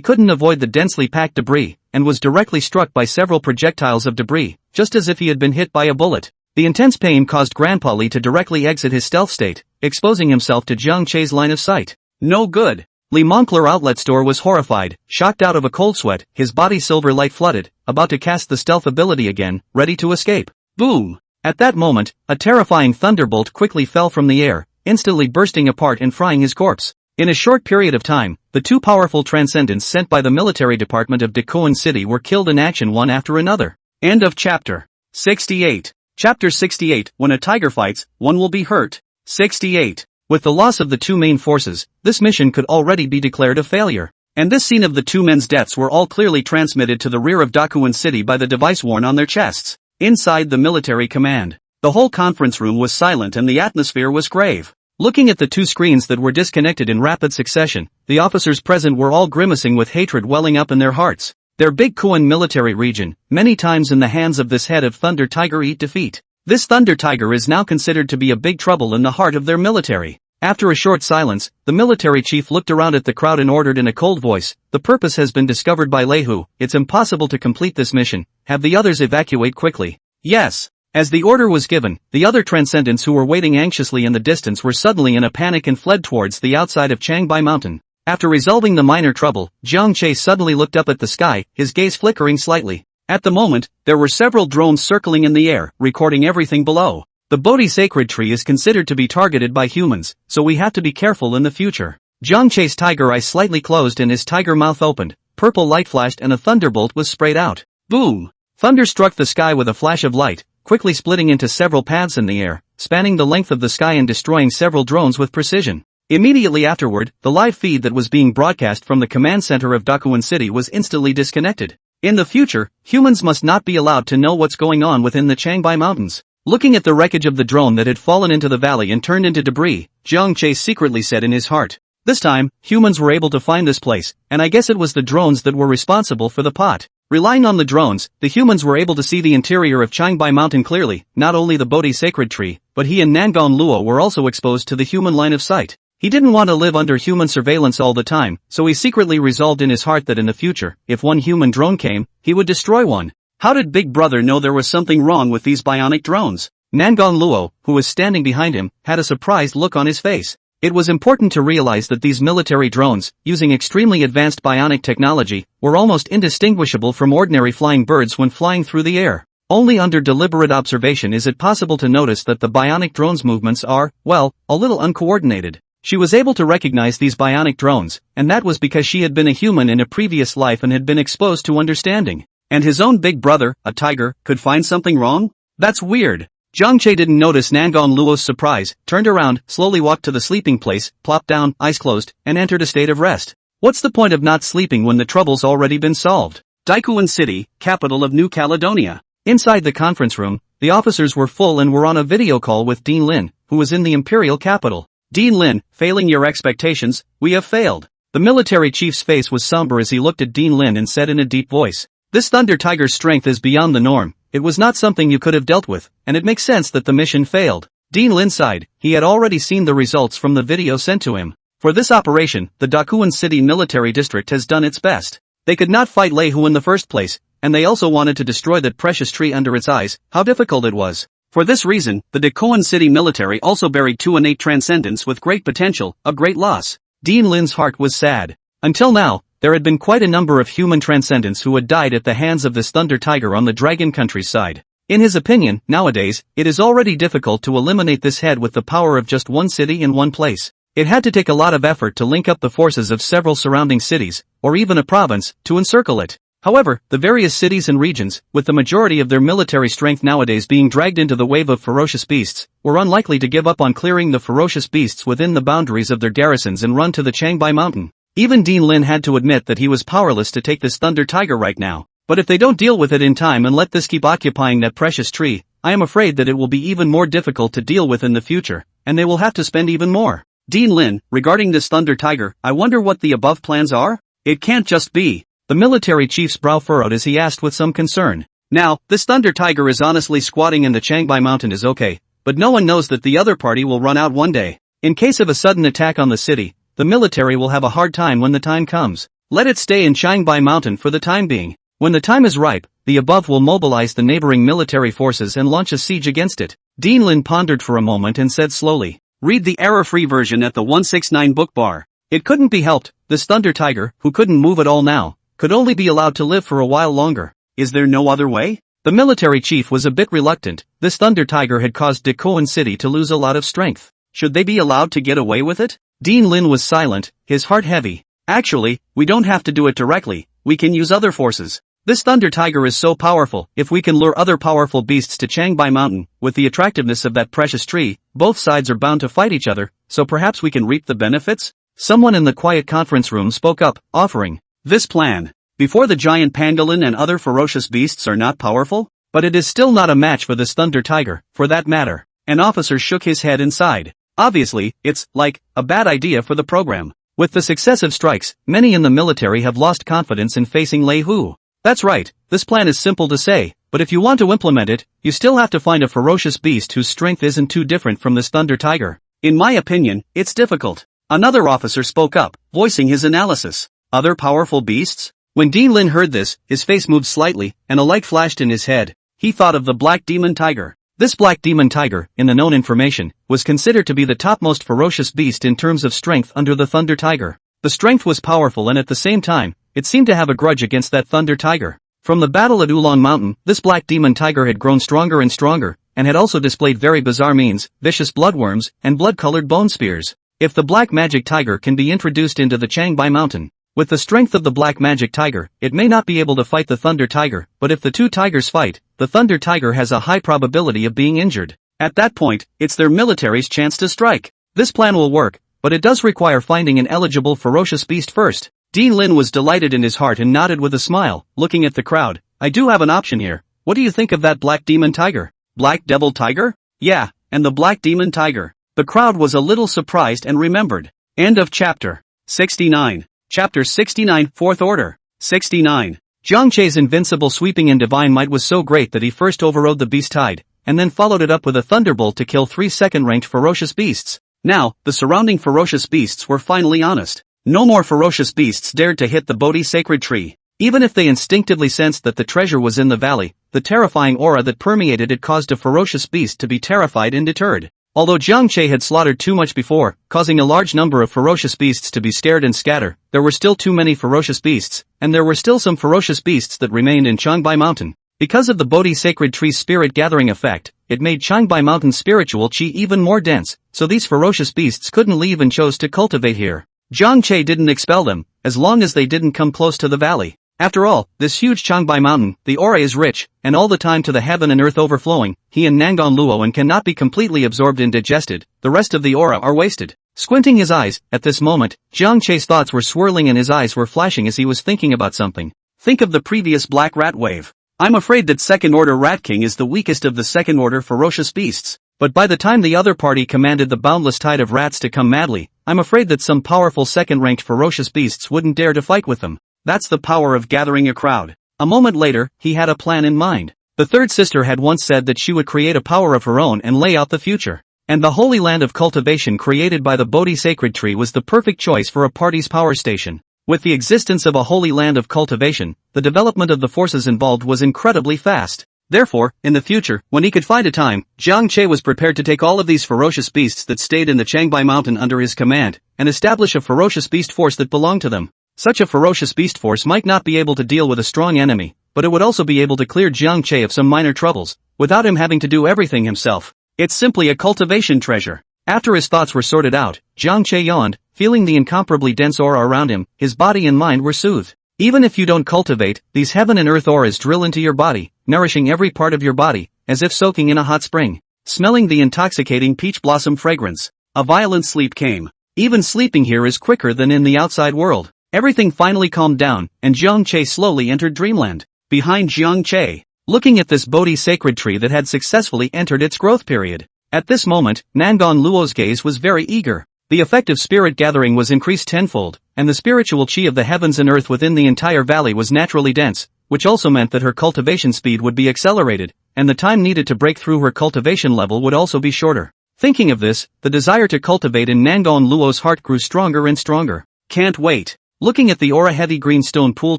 couldn't avoid the densely packed debris, and was directly struck by several projectiles of debris, just as if he had been hit by a bullet. The intense pain caused Grandpa Li to directly exit his stealth state, exposing himself to Jiang Che's line of sight. No good. Li Moncler Outlet Store was horrified, shocked out of a cold sweat, his body silver light flooded, about to cast the stealth ability again, ready to escape. Boom! At that moment, a terrifying thunderbolt quickly fell from the air, instantly bursting apart and frying his corpse. In a short period of time, the two powerful transcendents sent by the military department of Dakoan City were killed in action one after another. End of chapter. 68. Chapter 68, when a tiger fights, one will be hurt. 68. With the loss of the two main forces, this mission could already be declared a failure. And this scene of the two men's deaths were all clearly transmitted to the rear of Dakoan City by the device worn on their chests. Inside the military command, the whole conference room was silent and the atmosphere was grave. Looking at the two screens that were disconnected in rapid succession, the officers present were all grimacing with hatred welling up in their hearts. Their big Kuan military region, many times in the hands of this head of Thunder Tiger eat defeat. This Thunder Tiger is now considered to be a big trouble in the heart of their military. After a short silence, the military chief looked around at the crowd and ordered in a cold voice, "The purpose has been discovered by Leihu, it's impossible to complete this mission, have the others evacuate quickly." Yes. As the order was given, the other transcendents who were waiting anxiously in the distance were suddenly in a panic and fled towards the outside of Changbai Mountain. After resolving the minor trouble, Jiang Che suddenly looked up at the sky, his gaze flickering slightly. At the moment, there were several drones circling in the air, recording everything below. The Bodhi sacred tree is considered to be targeted by humans, so we have to be careful in the future. Jiang Che's tiger eyes slightly closed and his tiger mouth opened, purple light flashed and a thunderbolt was sprayed out. Boom! Thunder struck the sky with a flash of light, quickly splitting into several paths in the air, spanning the length of the sky and destroying several drones with precision. Immediately afterward, the live feed that was being broadcast from the command center of Dakoan City was instantly disconnected. In the future, humans must not be allowed to know what's going on within the Changbai Mountains. Looking at the wreckage of the drone that had fallen into the valley and turned into debris, Jiang Che secretly said in his heart, "This time, humans were able to find this place, and I guess it was the drones that were responsible for the pot." Relying on the drones, the humans were able to see the interior of Changbai Mountain clearly, not only the Bodhi sacred tree, but he and Nangon Luo were also exposed to the human line of sight. He didn't want to live under human surveillance all the time, so he secretly resolved in his heart that in the future, if one human drone came, he would destroy one. How did Big Brother know there was something wrong with these bionic drones? Nangon Luo, who was standing behind him, had a surprised look on his face. It was important to realize that these military drones, using extremely advanced bionic technology, were almost indistinguishable from ordinary flying birds when flying through the air. Only under deliberate observation is it possible to notice that the bionic drones' movements are, well, a little uncoordinated. She was able to recognize these bionic drones, and that was because she had been a human in a previous life and had been exposed to understanding. And his own big brother, a tiger, could find something wrong? That's weird. Zhang Che didn't notice Nangon Luo's surprise, turned around, slowly walked to the sleeping place, plopped down, eyes closed, and entered a state of rest. What's the point of not sleeping when the trouble's already been solved? Daikuan City, capital of New Caledonia. Inside the conference room, the officers were full and were on a video call with Dean Lin, who was in the imperial capital. Dean Lin, failing your expectations, we have failed. The military chief's face was somber as he looked at Dean Lin and said in a deep voice, "This Thunder Tiger's strength is beyond the norm. It was not something you could have dealt with, and it makes sense that the mission failed." Dean Lin sighed. He had already seen the results from the video sent to him. For this operation, the Dakuan City Military District has done its best. They could not fight Lei Hu in the first place, and they also wanted to destroy that precious tree under its eyes. How difficult it was. For this reason, the Dakuan City Military also buried two innate transcendents with great potential, a great loss. Dean Lin's heart was sad. Until now, there had been quite a number of human transcendents who had died at the hands of this Thunder Tiger on the Dragon countryside. In his opinion, nowadays, it is already difficult to eliminate this head with the power of just one city in one place. It had to take a lot of effort to link up the forces of several surrounding cities, or even a province, to encircle it. However, the various cities and regions, with the majority of their military strength nowadays being dragged into the wave of ferocious beasts, were unlikely to give up on clearing the ferocious beasts within the boundaries of their garrisons and run to the Changbai Mountain. Even Dean Lin had to admit that he was powerless to take this Thunder Tiger right now. But if they don't deal with it in time and let this keep occupying that precious tree, I am afraid that it will be even more difficult to deal with in the future, and they will have to spend even more. Dean Lin, regarding this Thunder Tiger, I wonder what the above plans are? It can't just be. The military chief's brow furrowed as he asked with some concern. Now, this Thunder Tiger is honestly squatting in the Changbai Mountain is okay, but no one knows that the other party will run out one day. In case of a sudden attack on the city, the military will have a hard time when the time comes. Let it stay in Changbai Mountain for the time being. When the time is ripe, the above will mobilize the neighboring military forces and launch a siege against it. Dean Lin pondered for a moment and said slowly, "Read the error-free version at the 169 book bar." It couldn't be helped, this Thunder Tiger, who couldn't move at all now, could only be allowed to live for a while longer. Is there no other way? The military chief was a bit reluctant. This Thunder Tiger had caused Dakuan City to lose a lot of strength. Should they be allowed to get away with it? Dean Lin was silent, his heart heavy. Actually, we don't have to do it directly, we can use other forces. This Thunder Tiger is so powerful, if we can lure other powerful beasts to Changbai Mountain, with the attractiveness of that precious tree, both sides are bound to fight each other, so perhaps we can reap the benefits? Someone in the quiet conference room spoke up, offering this plan. Before the giant pangolin and other ferocious beasts are not powerful? But it is still not a match for this Thunder Tiger, for that matter. An officer shook his head and sighed. Obviously, it's, like, a bad idea for the program. With the successive strikes, many in the military have lost confidence in facing Lei Hu. That's right, this plan is simple to say, but if you want to implement it, you still have to find a ferocious beast whose strength isn't too different from this Thunder Tiger. In my opinion, it's difficult. Another officer spoke up, voicing his analysis. Other powerful beasts? When Dean Lin heard this, his face moved slightly, and a light flashed in his head. He thought of the Black Demon Tiger. This Black Demon Tiger, in the known information, was considered to be the topmost ferocious beast in terms of strength under the Thunder Tiger. The strength was powerful and at the same time, it seemed to have a grudge against that Thunder Tiger. From the battle at Oolong Mountain, this Black Demon Tiger had grown stronger and stronger, and had also displayed very bizarre means, vicious bloodworms, and blood-colored bone spears. If the Black Magic Tiger can be introduced into the Changbai Mountain, with the strength of the Black Magic Tiger, it may not be able to fight the Thunder Tiger, but if the two tigers fight, the Thunder Tiger has a high probability of being injured. At that point, it's their military's chance to strike. This plan will work, but it does require finding an eligible ferocious beast first. Dean Lin was delighted in his heart and nodded with a smile, looking at the crowd. I do have an option here. What do you think of that Black Demon Tiger? Black Devil Tiger? Yeah, and the Black Demon Tiger. The crowd was a little surprised and remembered. End of chapter 69. Chapter 69, Fourth Order. 69. Zhang Che's invincible sweeping and divine might was so great that he first overrode the beast tide, and then followed it up with a thunderbolt to kill 3 second-ranked ferocious beasts. Now, the surrounding ferocious beasts were finally honest. No more ferocious beasts dared to hit the Bodhi sacred tree. Even if they instinctively sensed that the treasure was in the valley, the terrifying aura that permeated it caused a ferocious beast to be terrified and deterred. Although Jiang Che had slaughtered too much before, causing a large number of ferocious beasts to be scared and scatter, there were still too many ferocious beasts, and there were still some ferocious beasts that remained in Changbai Mountain. Because of the Bodhi sacred tree's spirit gathering effect, it made Changbai Mountain's spiritual qi even more dense, so these ferocious beasts couldn't leave and chose to cultivate here. Jiang Che didn't expel them, as long as they didn't come close to the valley. After all, this huge Changbai Mountain, the aura is rich, and all the time to the heaven and earth overflowing, he and Nangon Luo and cannot be completely absorbed and digested, the rest of the aura are wasted. Squinting his eyes, at this moment, Jiang Che's thoughts were swirling and his eyes were flashing as he was thinking about something. Think of the previous Black Rat wave. I'm afraid that Second Order Rat King is the weakest of the Second Order ferocious beasts. But by the time the other party commanded the boundless tide of rats to come madly, I'm afraid that some powerful second-ranked ferocious beasts wouldn't dare to fight with them. That's the power of gathering a crowd. A moment later, he had a plan in mind. The third sister had once said that she would create a power of her own and lay out the future. And the holy land of cultivation created by the Bodhi sacred tree was the perfect choice for a party's power station. With the existence of a holy land of cultivation, the development of the forces involved was incredibly fast. Therefore, in the future, when he could find a time, Jiang Che was prepared to take all of these ferocious beasts that stayed in the Changbai Mountain under his command, and establish a ferocious beast force that belonged to them. Such a ferocious beast force might not be able to deal with a strong enemy, but it would also be able to clear Jiang Che of some minor troubles, without him having to do everything himself. It's simply a cultivation treasure. After his thoughts were sorted out, Jiang Che yawned, feeling the incomparably dense aura around him, his body and mind were soothed. Even if you don't cultivate, these heaven and earth auras drill into your body, nourishing every part of your body, as if soaking in a hot spring. Smelling the intoxicating peach blossom fragrance, a violent sleep came. Even sleeping here is quicker than in the outside world. Everything finally calmed down, and Jiang Che slowly entered dreamland. Behind Jiang Che, looking at this Bodhi sacred tree that had successfully entered its growth period. At this moment, Nangon Luo's gaze was very eager. The effect of spirit gathering was increased tenfold, and the spiritual qi of the heavens and earth within the entire valley was naturally dense, which also meant that her cultivation speed would be accelerated, and the time needed to break through her cultivation level would also be shorter. Thinking of this, the desire to cultivate in Nangon Luo's heart grew stronger and stronger. Can't wait. Looking at the aura-heavy green stone pool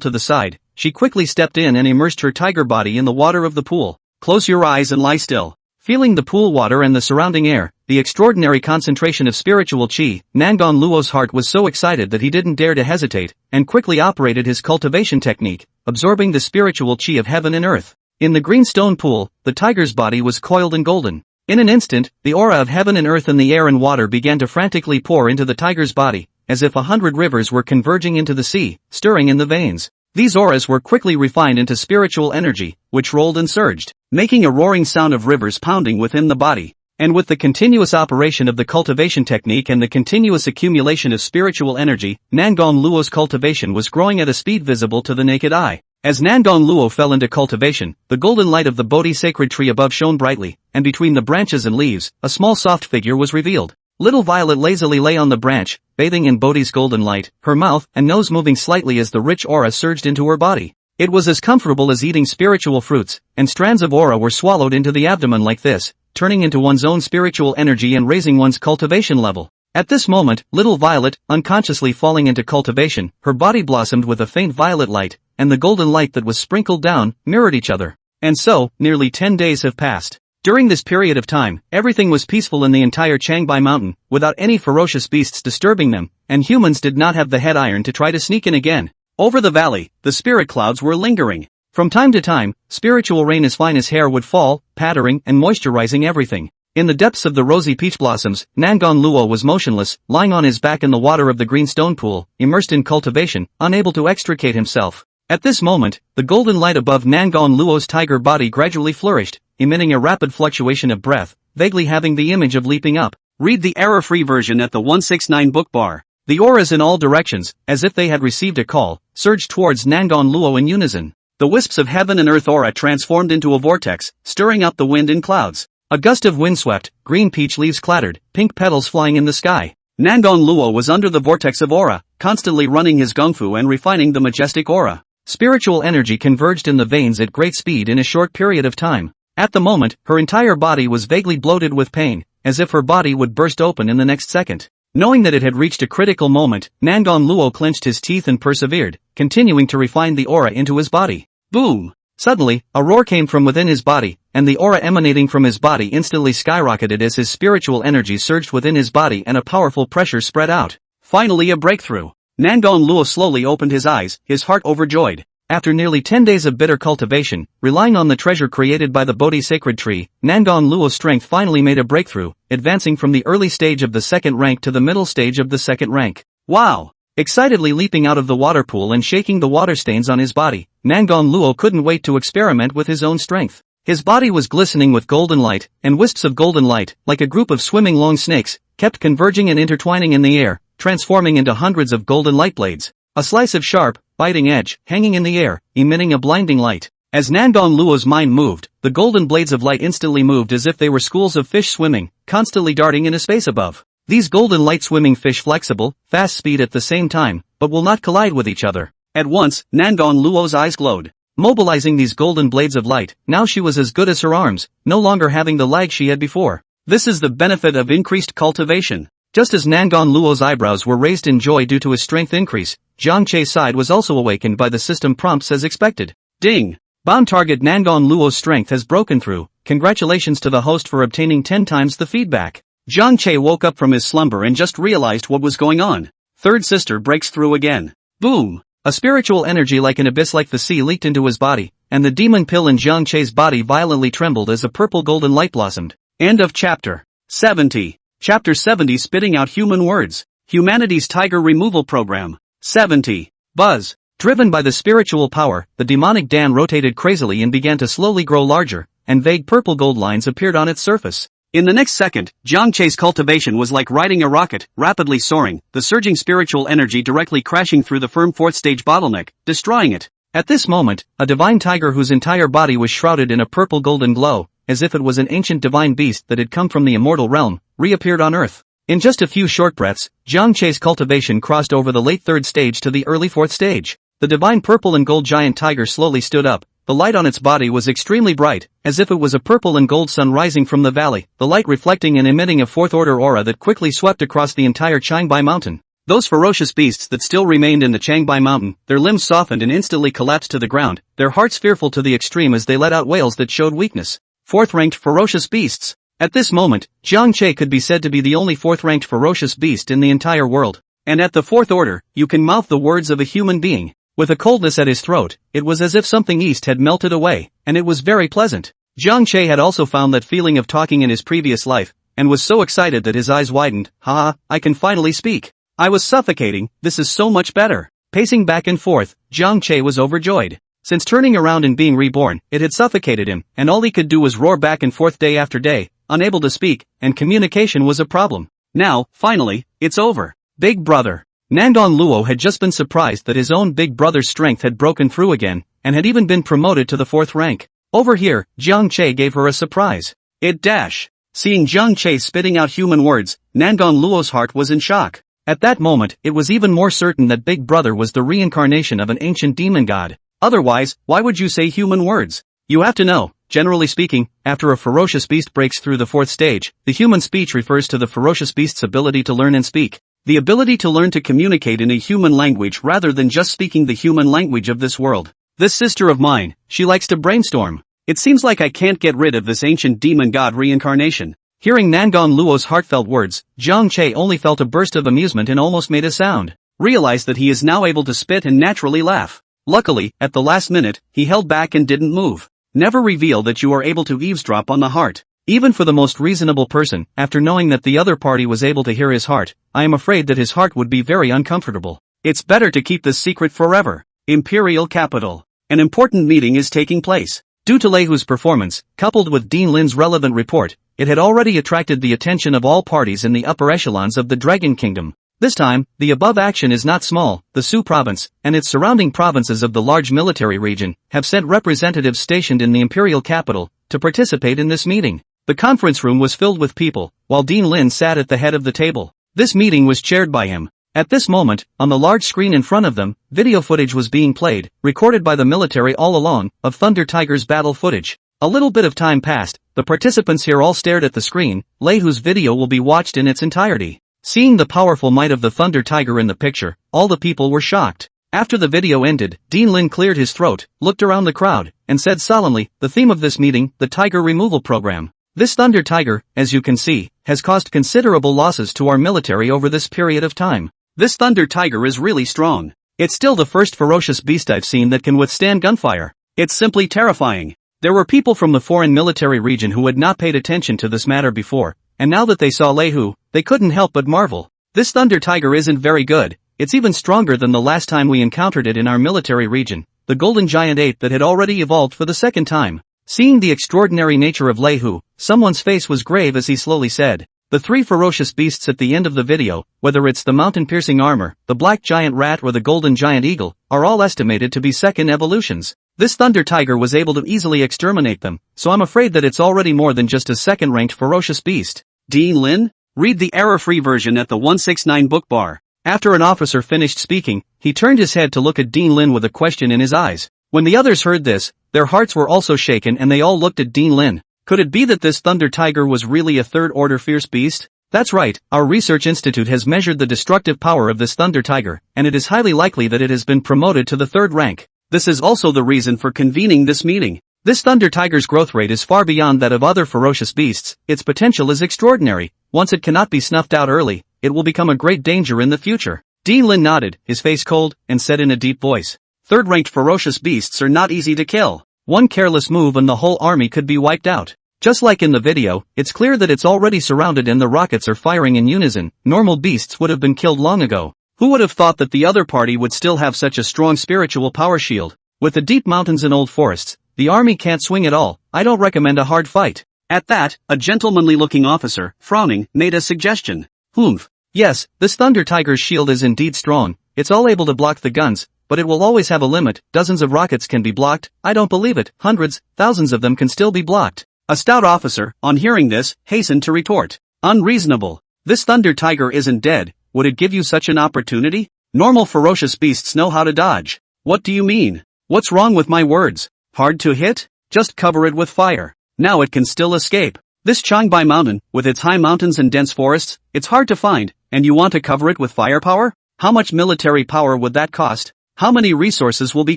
to the side, she quickly stepped in and immersed her tiger body in the water of the pool. Close your eyes and lie still. Feeling the pool water and the surrounding air, the extraordinary concentration of spiritual qi, Nangon Luo's heart was so excited that he didn't dare to hesitate, and quickly operated his cultivation technique, absorbing the spiritual qi of heaven and earth. In the green stone pool, the tiger's body was coiled and golden. In an instant, the aura of heaven and earth and the air and water began to frantically pour into the tiger's body, as if 100 rivers were converging into the sea, stirring in the veins. These auras were quickly refined into spiritual energy, which rolled and surged, making a roaring sound of rivers pounding within the body. And with the continuous operation of the cultivation technique and the continuous accumulation of spiritual energy, Nangon Luo's cultivation was growing at a speed visible to the naked eye. As Nangon Luo fell into cultivation, the golden light of the Bodhi sacred tree above shone brightly, and between the branches and leaves, a small soft figure was revealed. Little Violet lazily lay on the branch, bathing in Bodhi's golden light, her mouth and nose moving slightly as the rich aura surged into her body. It was as comfortable as eating spiritual fruits, and strands of aura were swallowed into the abdomen like this, turning into one's own spiritual energy and raising one's cultivation level. At this moment, little Violet, unconsciously falling into cultivation, her body blossomed with a faint violet light, and the golden light that was sprinkled down, mirrored each other. And so, nearly 10 days have passed. During this period of time, everything was peaceful in the entire Changbai Mountain, without any ferocious beasts disturbing them, and humans did not have the head iron to try to sneak in again. Over the valley, the spirit clouds were lingering. From time to time, spiritual rain as fine as hair would fall, pattering and moisturizing everything. In the depths of the rosy peach blossoms, Nangon Luo was motionless, lying on his back in the water of the green stone pool, immersed in cultivation, unable to extricate himself. At this moment, the golden light above Nangon Luo's tiger body gradually flourished, emitting a rapid fluctuation of breath, vaguely having the image of leaping up. Read the error-free version at the 169 book bar. The auras in all directions, as if they had received a call, surged towards Nangon Luo in unison. The wisps of heaven and earth aura transformed into a vortex, stirring up the wind in clouds. A gust of wind swept, green peach leaves clattered, pink petals flying in the sky. Nangon Luo was under the vortex of aura, constantly running his gung fu and refining the majestic aura. Spiritual energy converged in the veins at great speed in a short period of time. At the moment, her entire body was vaguely bloated with pain, as if her body would burst open in the next second. Knowing that it had reached a critical moment, Nangon Luo clenched his teeth and persevered, continuing to refine the aura into his body. Boom! Suddenly, a roar came from within his body, and the aura emanating from his body instantly skyrocketed as his spiritual energy surged within his body and a powerful pressure spread out. Finally a breakthrough. Nangon Luo slowly opened his eyes, his heart overjoyed. After nearly 10 days of bitter cultivation, relying on the treasure created by the Bodhi sacred tree, Nangon Luo's strength finally made a breakthrough, advancing from the early stage of the second rank to the middle stage of the second rank. Wow! Excitedly leaping out of the water pool and shaking the water stains on his body, Nangon Luo couldn't wait to experiment with his own strength. His body was glistening with golden light, and wisps of golden light, like a group of swimming long snakes, kept converging and intertwining in the air, transforming into hundreds of golden light blades. A slice of sharp, biting edge, hanging in the air, emitting a blinding light. As Nangon Luo's mind moved, the golden blades of light instantly moved as if they were schools of fish swimming, constantly darting into space above. These golden light swimming fish flexible, fast speed at the same time, but will not collide with each other. At once, Nangon Luo's eyes glowed. Mobilizing these golden blades of light, now she was as good as her arms, no longer having the lag she had before. This is the benefit of increased cultivation. Just as Nangon Luo's eyebrows were raised in joy due to his strength increase, Jiang Che's side was also awakened by the system prompts as expected. Ding! Bound target Nangon Luo's strength has broken through. Congratulations to the host for obtaining 10 times the feedback. Jiang Che woke up from his slumber and just realized what was going on. Third sister breaks through again. Boom! A spiritual energy like an abyss like the sea leaked into his body, and the demon pill in Jiang Che's body violently trembled as a purple golden light blossomed. End of chapter 70. Chapter 70 Spitting Out Human Words. Humanity's Tiger Removal Program. 70. Buzz. Driven by the spiritual power, the demonic Dan rotated crazily and began to slowly grow larger, and vague purple gold lines appeared on its surface. In the next second, Jiang Che's cultivation was like riding a rocket, rapidly soaring, the surging spiritual energy directly crashing through the firm fourth stage bottleneck, destroying it. At this moment, a divine tiger whose entire body was shrouded in a purple golden glow, as if it was an ancient divine beast that had come from the immortal realm, reappeared on Earth. In just a few short breaths, Jiang Che's cultivation crossed over the late third stage to the early fourth stage. The divine purple and gold giant tiger slowly stood up. The light on its body was extremely bright, as if it was a purple and gold sun rising from the valley, the light reflecting and emitting a fourth-order aura that quickly swept across the entire Changbai mountain. Those ferocious beasts that still remained in the Changbai mountain, their limbs softened and instantly collapsed to the ground, their hearts fearful to the extreme as they let out wails that showed weakness. Fourth-ranked ferocious beasts. At this moment, Jiang Che could be said to be the only fourth-ranked ferocious beast in the entire world. And at the fourth order, you can mouth the words of a human being. With a coldness at his throat, it was as if something east had melted away, and it was very pleasant. Jiang Che had also found that feeling of talking in his previous life, and was so excited that his eyes widened. Ha, I can finally speak. I was suffocating, this is so much better. Pacing back and forth, Jiang Che was overjoyed. Since turning around and being reborn, it had suffocated him, and all he could do was roar back and forth day after day, unable to speak, and communication was a problem. Now, finally, it's over. Big brother. Nangon Luo had just been surprised that his own big brother's strength had broken through again, and had even been promoted to the fourth rank. Over here, Jiang Che gave her a surprise. Seeing Jiang Che spitting out human words, Nangon Luo's heart was in shock. At that moment, it was even more certain that Big Brother was the reincarnation of an ancient demon god. Otherwise, why would you say human words? You have to know, generally speaking, after a ferocious beast breaks through the fourth stage, the human speech refers to the ferocious beast's ability to learn and speak. The ability to learn to communicate in a human language rather than just speaking the human language of this world. This sister of mine, she likes to brainstorm. It seems like I can't get rid of this ancient demon god reincarnation. Hearing Nangon Luo's heartfelt words, Jiang Che only felt a burst of amusement and almost made a sound. Realized that he is now able to spit and naturally laugh. Luckily, at the last minute, he held back and didn't move. Never reveal that you are able to eavesdrop on the heart. Even for the most reasonable person, after knowing that the other party was able to hear his heart, I am afraid that his heart would be very uncomfortable. It's better to keep this secret forever. Imperial Capital. An important meeting is taking place. Due to Lei Hu's performance, coupled with Dean Lin's relevant report, it had already attracted the attention of all parties in the upper echelons of the Dragon Kingdom. This time, the above action is not small. The Su province, and its surrounding provinces of the large military region, have sent representatives stationed in the imperial capital, to participate in this meeting. The conference room was filled with people, while Dean Lin sat at the head of the table. This meeting was chaired by him. At this moment, on the large screen in front of them, video footage was being played, recorded by the military all along, of Thunder Tiger's battle footage. A little bit of time passed, the participants here all stared at the screen. Lei Hu's video will be watched in its entirety. Seeing the powerful might of the Thunder Tiger in the picture, all the people were shocked. After the video ended, Dean Lin cleared his throat, looked around the crowd, and said solemnly, the theme of this meeting, the tiger removal program. This thunder tiger, as you can see, has caused considerable losses to our military over this period of time. This thunder tiger is really strong. It's still the first ferocious beast I've seen that can withstand gunfire. It's simply terrifying. There were people from the foreign military region who had not paid attention to this matter before, and now that they saw Lei Hu, they couldn't help but marvel. This thunder tiger isn't very good. It's even stronger than the last time we encountered it in our military region, the golden giant ape that had already evolved for the second time. Seeing the extraordinary nature of Lei Hu, someone's face was grave as he slowly said, the three ferocious beasts at the end of the video, whether it's the mountain-piercing armor, the black giant rat or the golden giant eagle, are all estimated to be second evolutions. This thunder tiger was able to easily exterminate them, so I'm afraid that it's already more than just a second-ranked ferocious beast. Dean Lin? Read the error-free version at the 169 book bar. After an officer finished speaking, he turned his head to look at Dean Lin with a question in his eyes. When the others heard this, their hearts were also shaken and they all looked at Dean Lin. Could it be that this thunder tiger was really a third-order fierce beast? That's right, our research institute has measured the destructive power of this thunder tiger, and it is highly likely that it has been promoted to the third rank. This is also the reason for convening this meeting. This thunder tiger's growth rate is far beyond that of other ferocious beasts, its potential is extraordinary. Once it cannot be snuffed out early, it will become a great danger in the future. Dean Lin nodded, his face cold, and said in a deep voice, third-ranked ferocious beasts are not easy to kill. One careless move and the whole army could be wiped out. Just like in the video, it's clear that it's already surrounded and the rockets are firing in unison. Normal beasts would have been killed long ago. Who would have thought that the other party would still have such a strong spiritual power shield? With the deep mountains and old forests, the army can't swing at all. I don't recommend a hard fight. At that, a gentlemanly-looking officer, frowning, made a suggestion. Humph. Yes, this thunder tiger's shield is indeed strong. It's all able to block the guns, but it will always have a limit. Dozens of rockets can be blocked. I don't believe it. Hundreds, thousands of them can still be blocked. A stout officer, on hearing this, hastened to retort. Unreasonable. This thunder tiger isn't dead. Would it give you such an opportunity? Normal ferocious beasts know how to dodge. What do you mean? What's wrong with my words? Hard to hit? Just cover it with fire. Now it can still escape. This Changbai mountain, with its high mountains and dense forests, it's hard to find, and you want to cover it with firepower? How much military power would that cost? How many resources will be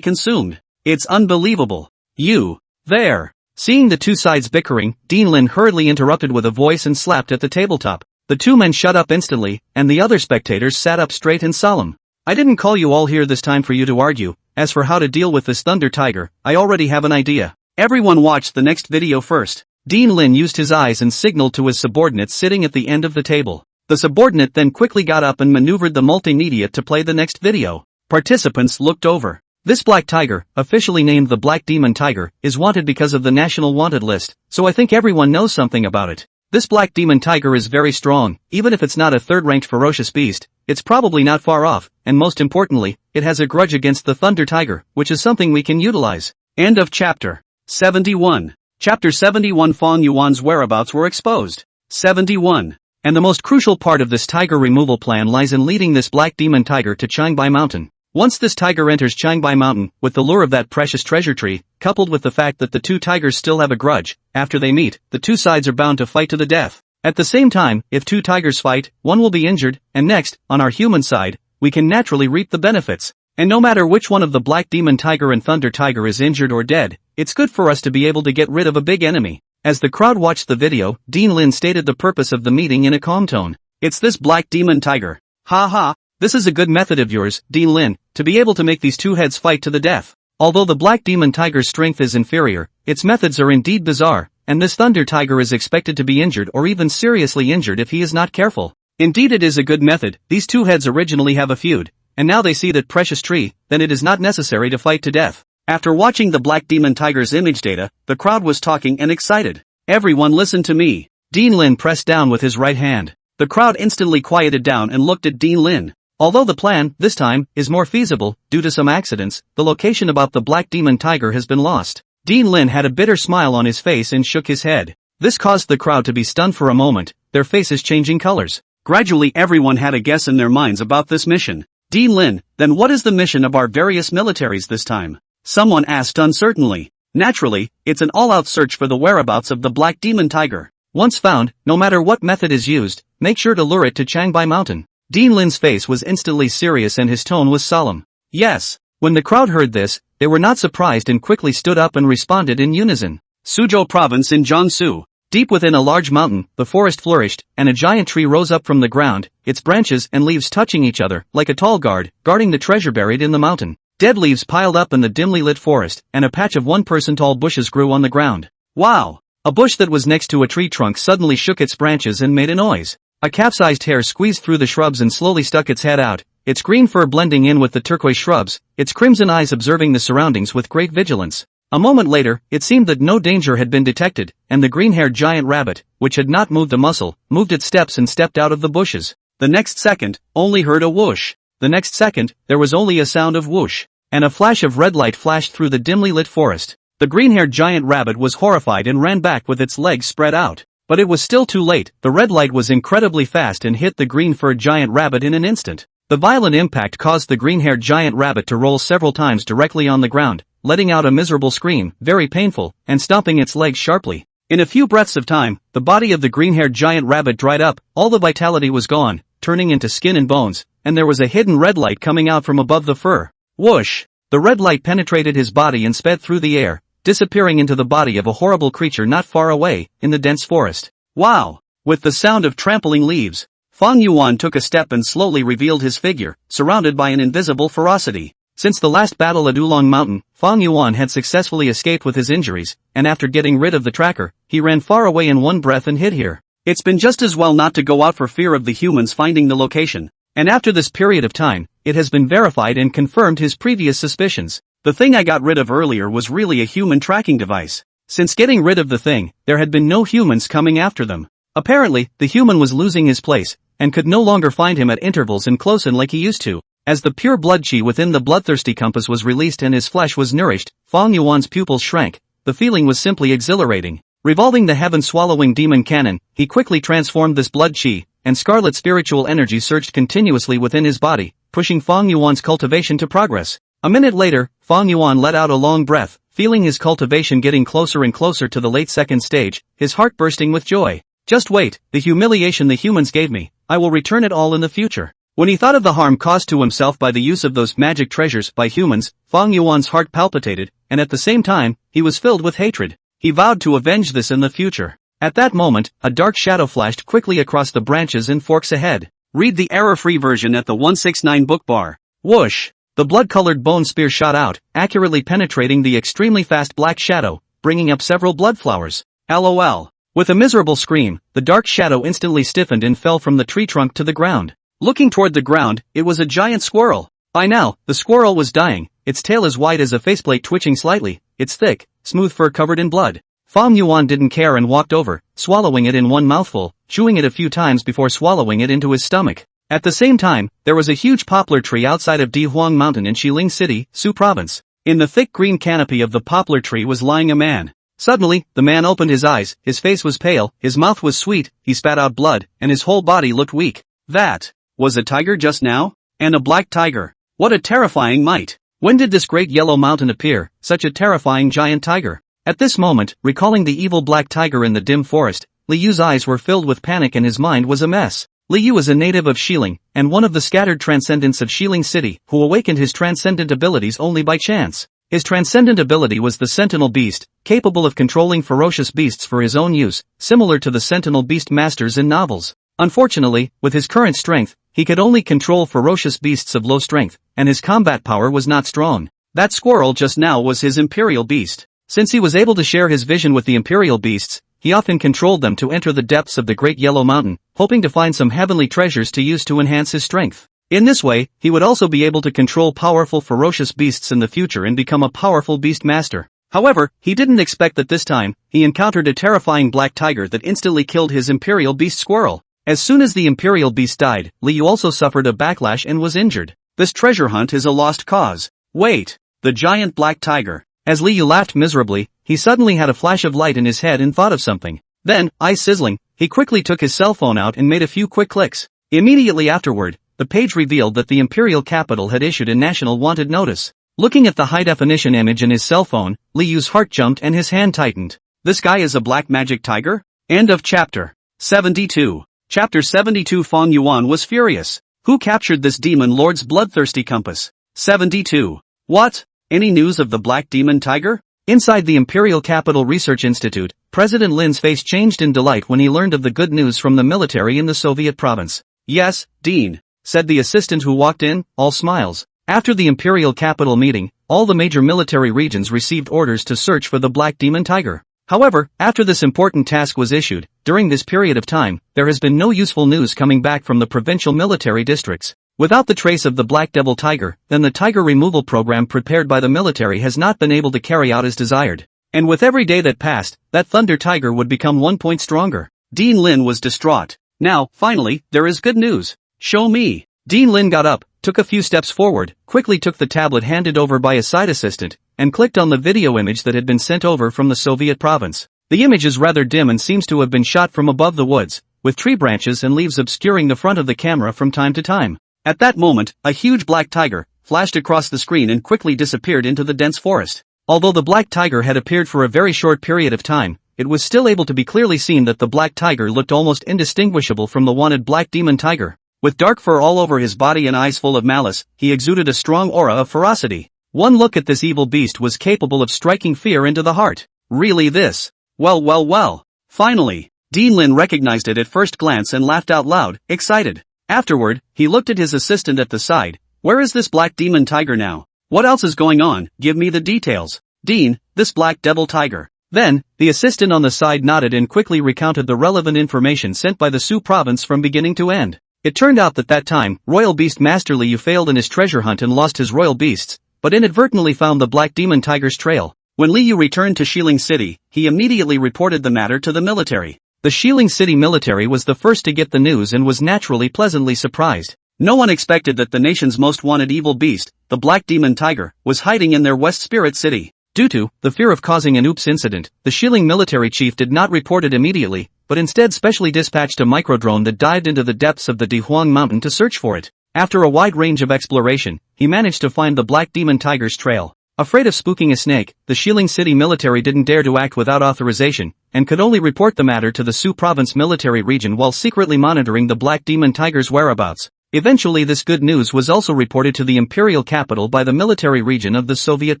consumed? It's unbelievable. You. There. Seeing the two sides bickering, Dean Lin hurriedly interrupted with a voice and slapped at the tabletop. The two men shut up instantly, and the other spectators sat up straight and solemn. I didn't call you all here this time for you to argue. As for how to deal with this thunder tiger, I already have an idea. Everyone watch the next video first. Dean Lin used his eyes and signaled to his subordinate sitting at the end of the table. The subordinate then quickly got up and maneuvered the multimedia to play the next video. Participants looked over. This black tiger, officially named the Black Demon Tiger, is wanted because of the National Wanted list, so I think everyone knows something about it. This Black Demon Tiger is very strong. Even if it's not a third-ranked ferocious beast, it's probably not far off, and most importantly, it has a grudge against the Thunder Tiger, which is something we can utilize. End of chapter. 71. Chapter 71. Fong Yuan's whereabouts were exposed. 71. And the most crucial part of this tiger removal plan lies in leading this Black Demon Tiger to Changbai Mountain. Once this tiger enters Changbai Mountain, with the lure of that precious treasure tree, coupled with the fact that the two tigers still have a grudge, after they meet, the two sides are bound to fight to the death. At the same time, if two tigers fight, one will be injured, and next, on our human side, we can naturally reap the benefits. And no matter which one of the Black Demon Tiger and Thunder Tiger is injured or dead, it's good for us to be able to get rid of a big enemy. As the crowd watched the video, Dean Lin stated the purpose of the meeting in a calm tone. It's this Black Demon Tiger. Ha ha. This is a good method of yours, Dean Lin, to be able to make these two heads fight to the death. Although the Black Demon Tiger's strength is inferior, its methods are indeed bizarre, and this Thunder Tiger is expected to be injured or even seriously injured if he is not careful. Indeed, it is a good method. These two heads originally have a feud, and now they see that precious tree, then it is not necessary to fight to death. After watching the Black Demon Tiger's image data, the crowd was talking and excited. Everyone listen to me. Dean Lin pressed down with his right hand. The crowd instantly quieted down and looked at Dean Lin. Although the plan, this time, is more feasible, due to some accidents, the location about the Black Demon Tiger has been lost. Dean Lin had a bitter smile on his face and shook his head. This caused the crowd to be stunned for a moment, their faces changing colors. Gradually everyone had a guess in their minds about this mission. Dean Lin, then what is the mission of our various militaries this time? Someone asked uncertainly. Naturally, it's an all-out search for the whereabouts of the Black Demon Tiger. Once found, no matter what method is used, make sure to lure it to Changbai Mountain. Dean Lin's face was instantly serious and his tone was solemn. Yes. When the crowd heard this, they were not surprised and quickly stood up and responded in unison. Suzhou Province in Jiangsu. Deep within a large mountain, the forest flourished, and a giant tree rose up from the ground, its branches and leaves touching each other, like a tall guard, guarding the treasure buried in the mountain. Dead leaves piled up in the dimly lit forest, and a patch of one-person tall bushes grew on the ground. Wow! A bush that was next to a tree trunk suddenly shook its branches and made a noise. A capsized hare squeezed through the shrubs and slowly stuck its head out, its green fur blending in with the turquoise shrubs, its crimson eyes observing the surroundings with great vigilance. A moment later, it seemed that no danger had been detected, and the green-haired giant rabbit, which had not moved a muscle, moved its steps and stepped out of the bushes. The next second, only heard a whoosh. The next second, there was only a sound of whoosh, and a flash of red light flashed through the dimly lit forest. The green-haired giant rabbit was horrified and ran back with its legs spread out. But it was still too late. The red light was incredibly fast and hit the green-furred giant rabbit in an instant. The violent impact caused the green-haired giant rabbit to roll several times directly on the ground, letting out a miserable scream, very painful, and stomping its legs sharply. In a few breaths of time, the body of the green-haired giant rabbit dried up, all the vitality was gone, turning into skin and bones, and there was a hidden red light coming out from above the fur. Whoosh! The red light penetrated his body and sped through the air, disappearing into the body of a horrible creature not far away, in the dense forest. Wow! With the sound of trampling leaves, Fong Yuan took a step and slowly revealed his figure, surrounded by an invisible ferocity. Since the last battle at Oolong Mountain, Fong Yuan had successfully escaped with his injuries, and after getting rid of the tracker, he ran far away in one breath and hid here. It's been just as well not to go out for fear of the humans finding the location. And after this period of time, it has been verified and confirmed his previous suspicions. The thing I got rid of earlier was really a human tracking device. Since getting rid of the thing, there had been no humans coming after them. Apparently, the human was losing his place, and could no longer find him at intervals and close in like he used to. As the pure blood chi within the bloodthirsty compass was released and his flesh was nourished, Fong Yuan's pupils shrank. The feeling was simply exhilarating. Revolving the heaven-swallowing demon cannon, he quickly transformed this blood chi, and scarlet spiritual energy surged continuously within his body, pushing Fong Yuan's cultivation to progress. A minute later, Fong Yuan let out a long breath, feeling his cultivation getting closer and closer to the late second stage, his heart bursting with joy. Just wait, the humiliation the humans gave me, I will return it all in the future. When he thought of the harm caused to himself by the use of those magic treasures by humans, Fong Yuan's heart palpitated, and at the same time, he was filled with hatred. He vowed to avenge this in the future. At that moment, a dark shadow flashed quickly across the branches and forks ahead. Read the error-free version at the 169 book bar. Whoosh! The blood-colored bone spear shot out, accurately penetrating the extremely fast black shadow, bringing up several blood flowers. LOL. With a miserable scream, the dark shadow instantly stiffened and fell from the tree trunk to the ground. Looking toward the ground, it was a giant squirrel. By now, the squirrel was dying, its tail as wide as a faceplate twitching slightly, its thick, smooth fur covered in blood. Fong Yuan didn't care and walked over, swallowing it in one mouthful, chewing it a few times before swallowing it into his stomach. At the same time, there was a huge poplar tree outside of Dihuang Mountain in Xiling City, Su Province. In the thick green canopy of the poplar tree was lying a man. Suddenly, the man opened his eyes, his face was pale, his mouth was sweet, he spat out blood, and his whole body looked weak. That was a tiger just now? And a black tiger. What a terrifying might. When did this great yellow mountain appear, such a terrifying giant tiger? At this moment, recalling the evil black tiger in the dim forest, Li Yu's eyes were filled with panic and his mind was a mess. Li Yu is a native of Xiling, and one of the scattered transcendents of Xiling City, who awakened his transcendent abilities only by chance. His transcendent ability was the Sentinel Beast, capable of controlling ferocious beasts for his own use, similar to the Sentinel Beast masters in novels. Unfortunately, with his current strength, he could only control ferocious beasts of low strength, and his combat power was not strong. That squirrel just now was his Imperial Beast. Since he was able to share his vision with the Imperial Beasts, he often controlled them to enter the depths of the Great Yellow Mountain, hoping to find some heavenly treasures to use to enhance his strength. In this way, he would also be able to control powerful ferocious beasts in the future and become a powerful beast master. However, he didn't expect that this time, he encountered a terrifying black tiger that instantly killed his Imperial Beast squirrel. As soon as the Imperial Beast died, Li Yu also suffered a backlash and was injured. This treasure hunt is a lost cause. Wait! The giant black tiger. As Li Yu laughed miserably, he suddenly had a flash of light in his head and thought of something. Then, eyes sizzling, he quickly took his cell phone out and made a few quick clicks. Immediately afterward, the page revealed that the imperial capital had issued a national wanted notice. Looking at the high-definition image in his cell phone, Li Yu's heart jumped and his hand tightened. This guy is a black magic tiger? End of chapter. 72. Chapter 72. Fong Yuan was furious. Who captured this demon lord's bloodthirsty compass? 72. What? Any news of the Black Demon Tiger? Inside the Imperial Capital Research Institute, President Lin's face changed in delight when he learned of the good news from the military in the Soviet province. Yes, Dean, said the assistant who walked in, all smiles. After the Imperial Capital meeting, all the major military regions received orders to search for the Black Demon Tiger. However, after this important task was issued, during this period of time, there has been no useful news coming back from the provincial military districts. Without the trace of the Black Devil Tiger, then the tiger removal program prepared by the military has not been able to carry out as desired. And with every day that passed, that Thunder Tiger would become 1 point stronger. Dean Lin was distraught. Now, finally, there is good news. Show me. Dean Lin got up, took a few steps forward, quickly took the tablet handed over by a side assistant, and clicked on the video image that had been sent over from the Soviet province. The image is rather dim and seems to have been shot from above the woods, with tree branches and leaves obscuring the front of the camera from time to time. At that moment, a huge black tiger flashed across the screen and quickly disappeared into the dense forest. Although the black tiger had appeared for a very short period of time, it was still able to be clearly seen that the black tiger looked almost indistinguishable from the wanted Black Demon Tiger. With dark fur all over his body and eyes full of malice, he exuded a strong aura of ferocity. One look at this evil beast was capable of striking fear into the heart. Really this? Well. Finally, Dean Lin recognized it at first glance and laughed out loud, excited. Afterward, he looked at his assistant at the side. Where is this Black Demon Tiger now? What else is going on? Give me the details. Dean, this Black Devil Tiger. Then, the assistant on the side nodded and quickly recounted the relevant information sent by the Su province from beginning to end. It turned out that time, Royal Beast Master Liu failed in his treasure hunt and lost his royal beasts, but inadvertently found the Black Demon Tiger's trail. When Liu returned to Shilin City, he immediately reported the matter to the military. The Shilin City military was the first to get the news and was naturally pleasantly surprised. No one expected that the nation's most wanted evil beast, the Black Demon Tiger, was hiding in their West Spirit City. Due to the fear of causing an oops incident, the Shilin military chief did not report it immediately, but instead specially dispatched a microdrone that dived into the depths of the Dihuang mountain to search for it. After a wide range of exploration, he managed to find the Black Demon Tiger's trail. Afraid of spooking a snake, the Shilin City military didn't dare to act without authorization, and could only report the matter to the Su province military region while secretly monitoring the Black Demon Tiger's whereabouts. Eventually this good news was also reported to the imperial capital by the military region of the Soviet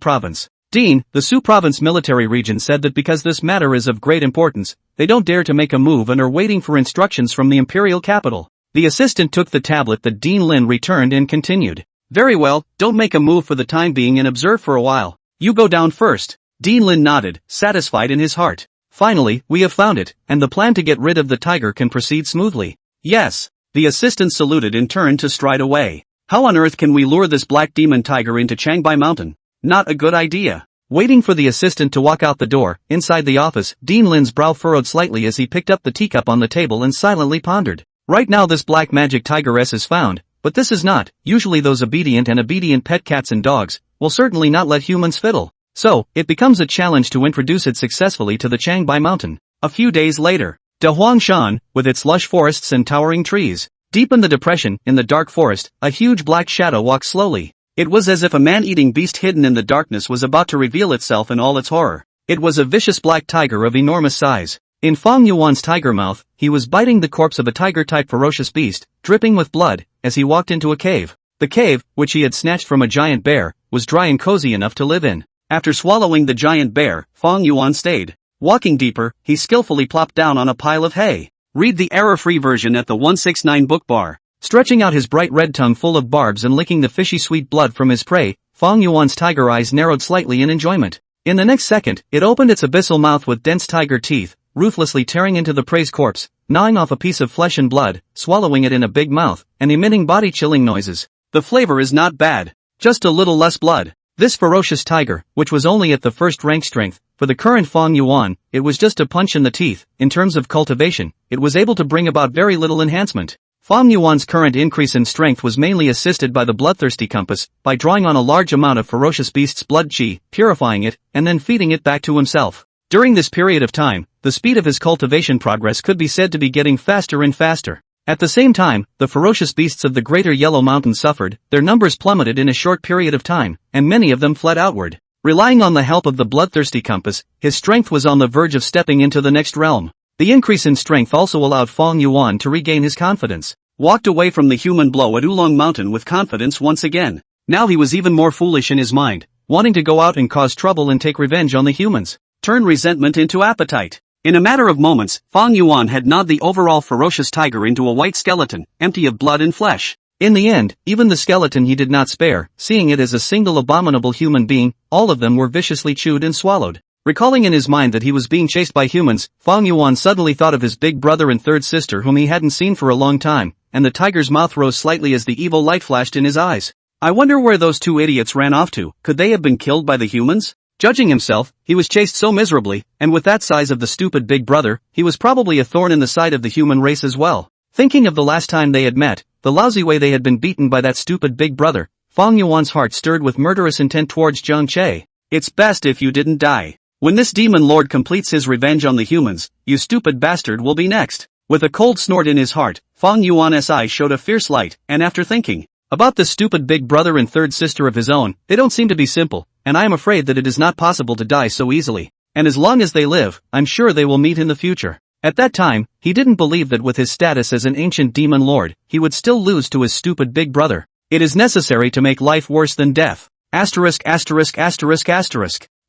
province. Dean, the Su province military region said that because this matter is of great importance, they don't dare to make a move and are waiting for instructions from the imperial capital. The assistant took the tablet that Dean Lin returned and continued. Very well, don't make a move for the time being and observe for a while. You go down first. Dean Lin nodded, satisfied in his heart. Finally, we have found it, and the plan to get rid of the tiger can proceed smoothly. Yes. The assistant saluted and turned to stride away. How on earth can we lure this Black Demon Tiger into Changbai Mountain? Not a good idea. Waiting for the assistant to walk out the door, inside the office, Dean Lin's brow furrowed slightly as he picked up the teacup on the table and silently pondered. Right now this black magic tigress is found, but this is not. Usually those obedient pet cats and dogs will certainly not let humans fiddle. So, it becomes a challenge to introduce it successfully to the Changbai Mountain. A few days later, De Huangshan, with its lush forests and towering trees. Deep in the depression, in the dark forest, a huge black shadow walked slowly. It was as if a man-eating beast hidden in the darkness was about to reveal itself in all its horror. It was a vicious black tiger of enormous size. In Fong Yuan's tiger mouth, he was biting the corpse of a tiger-type ferocious beast, dripping with blood, as he walked into a cave. The cave, which he had snatched from a giant bear, was dry and cozy enough to live in. After swallowing the giant bear, Fong Yuan stayed. Walking deeper, he skillfully plopped down on a pile of hay. Read the error-free version at the 169 book bar. Stretching out his bright red tongue full of barbs and licking the fishy sweet blood from his prey, Fong Yuan's tiger eyes narrowed slightly in enjoyment. In the next second, it opened its abyssal mouth with dense tiger teeth, ruthlessly tearing into the prey's corpse, gnawing off a piece of flesh and blood, swallowing it in a big mouth, and emitting body-chilling noises. The flavor is not bad. Just a little less blood. This ferocious tiger, which was only at the first rank strength, for the current Fong Yuan, it was just a punch in the teeth. In terms of cultivation, it was able to bring about very little enhancement. Fong Yuan's current increase in strength was mainly assisted by the bloodthirsty compass, by drawing on a large amount of ferocious beast's blood qi, purifying it, and then feeding it back to himself. During this period of time, the speed of his cultivation progress could be said to be getting faster and faster. At the same time, the ferocious beasts of the Greater Yellow Mountain suffered, their numbers plummeted in a short period of time, and many of them fled outward. Relying on the help of the bloodthirsty compass, his strength was on the verge of stepping into the next realm. The increase in strength also allowed Fong Yuan to regain his confidence. Walked away from the human blow at Oolong Mountain with confidence once again. Now he was even more foolish in his mind, wanting to go out and cause trouble and take revenge on the humans. Turn resentment into appetite. In a matter of moments, Fong Yuan had gnawed the overall ferocious tiger into a white skeleton, empty of blood and flesh. In the end, even the skeleton he did not spare, seeing it as a single abominable human being, all of them were viciously chewed and swallowed. Recalling in his mind that he was being chased by humans, Fong Yuan suddenly thought of his big brother and third sister whom he hadn't seen for a long time, and the tiger's mouth rose slightly as the evil light flashed in his eyes. I wonder where those two idiots ran off to. Could they have been killed by the humans? Judging himself, he was chased so miserably, and with that size of the stupid big brother, he was probably a thorn in the side of the human race as well. Thinking of the last time they had met, the lousy way they had been beaten by that stupid big brother, Fong Yuan's heart stirred with murderous intent towards Zhang Che. It's best if you didn't die. When this demon lord completes his revenge on the humans, you stupid bastard will be next. With a cold snort in his heart, Fong Yuan's eyes showed a fierce light, and after thinking about the stupid big brother and third sister of his own, they don't seem to be simple, and I am afraid that it is not possible to die so easily. And as long as they live, I'm sure they will meet in the future. At that time, he didn't believe that with his status as an ancient demon lord, he would still lose to his stupid big brother. It is necessary to make life worse than death. Asterisk.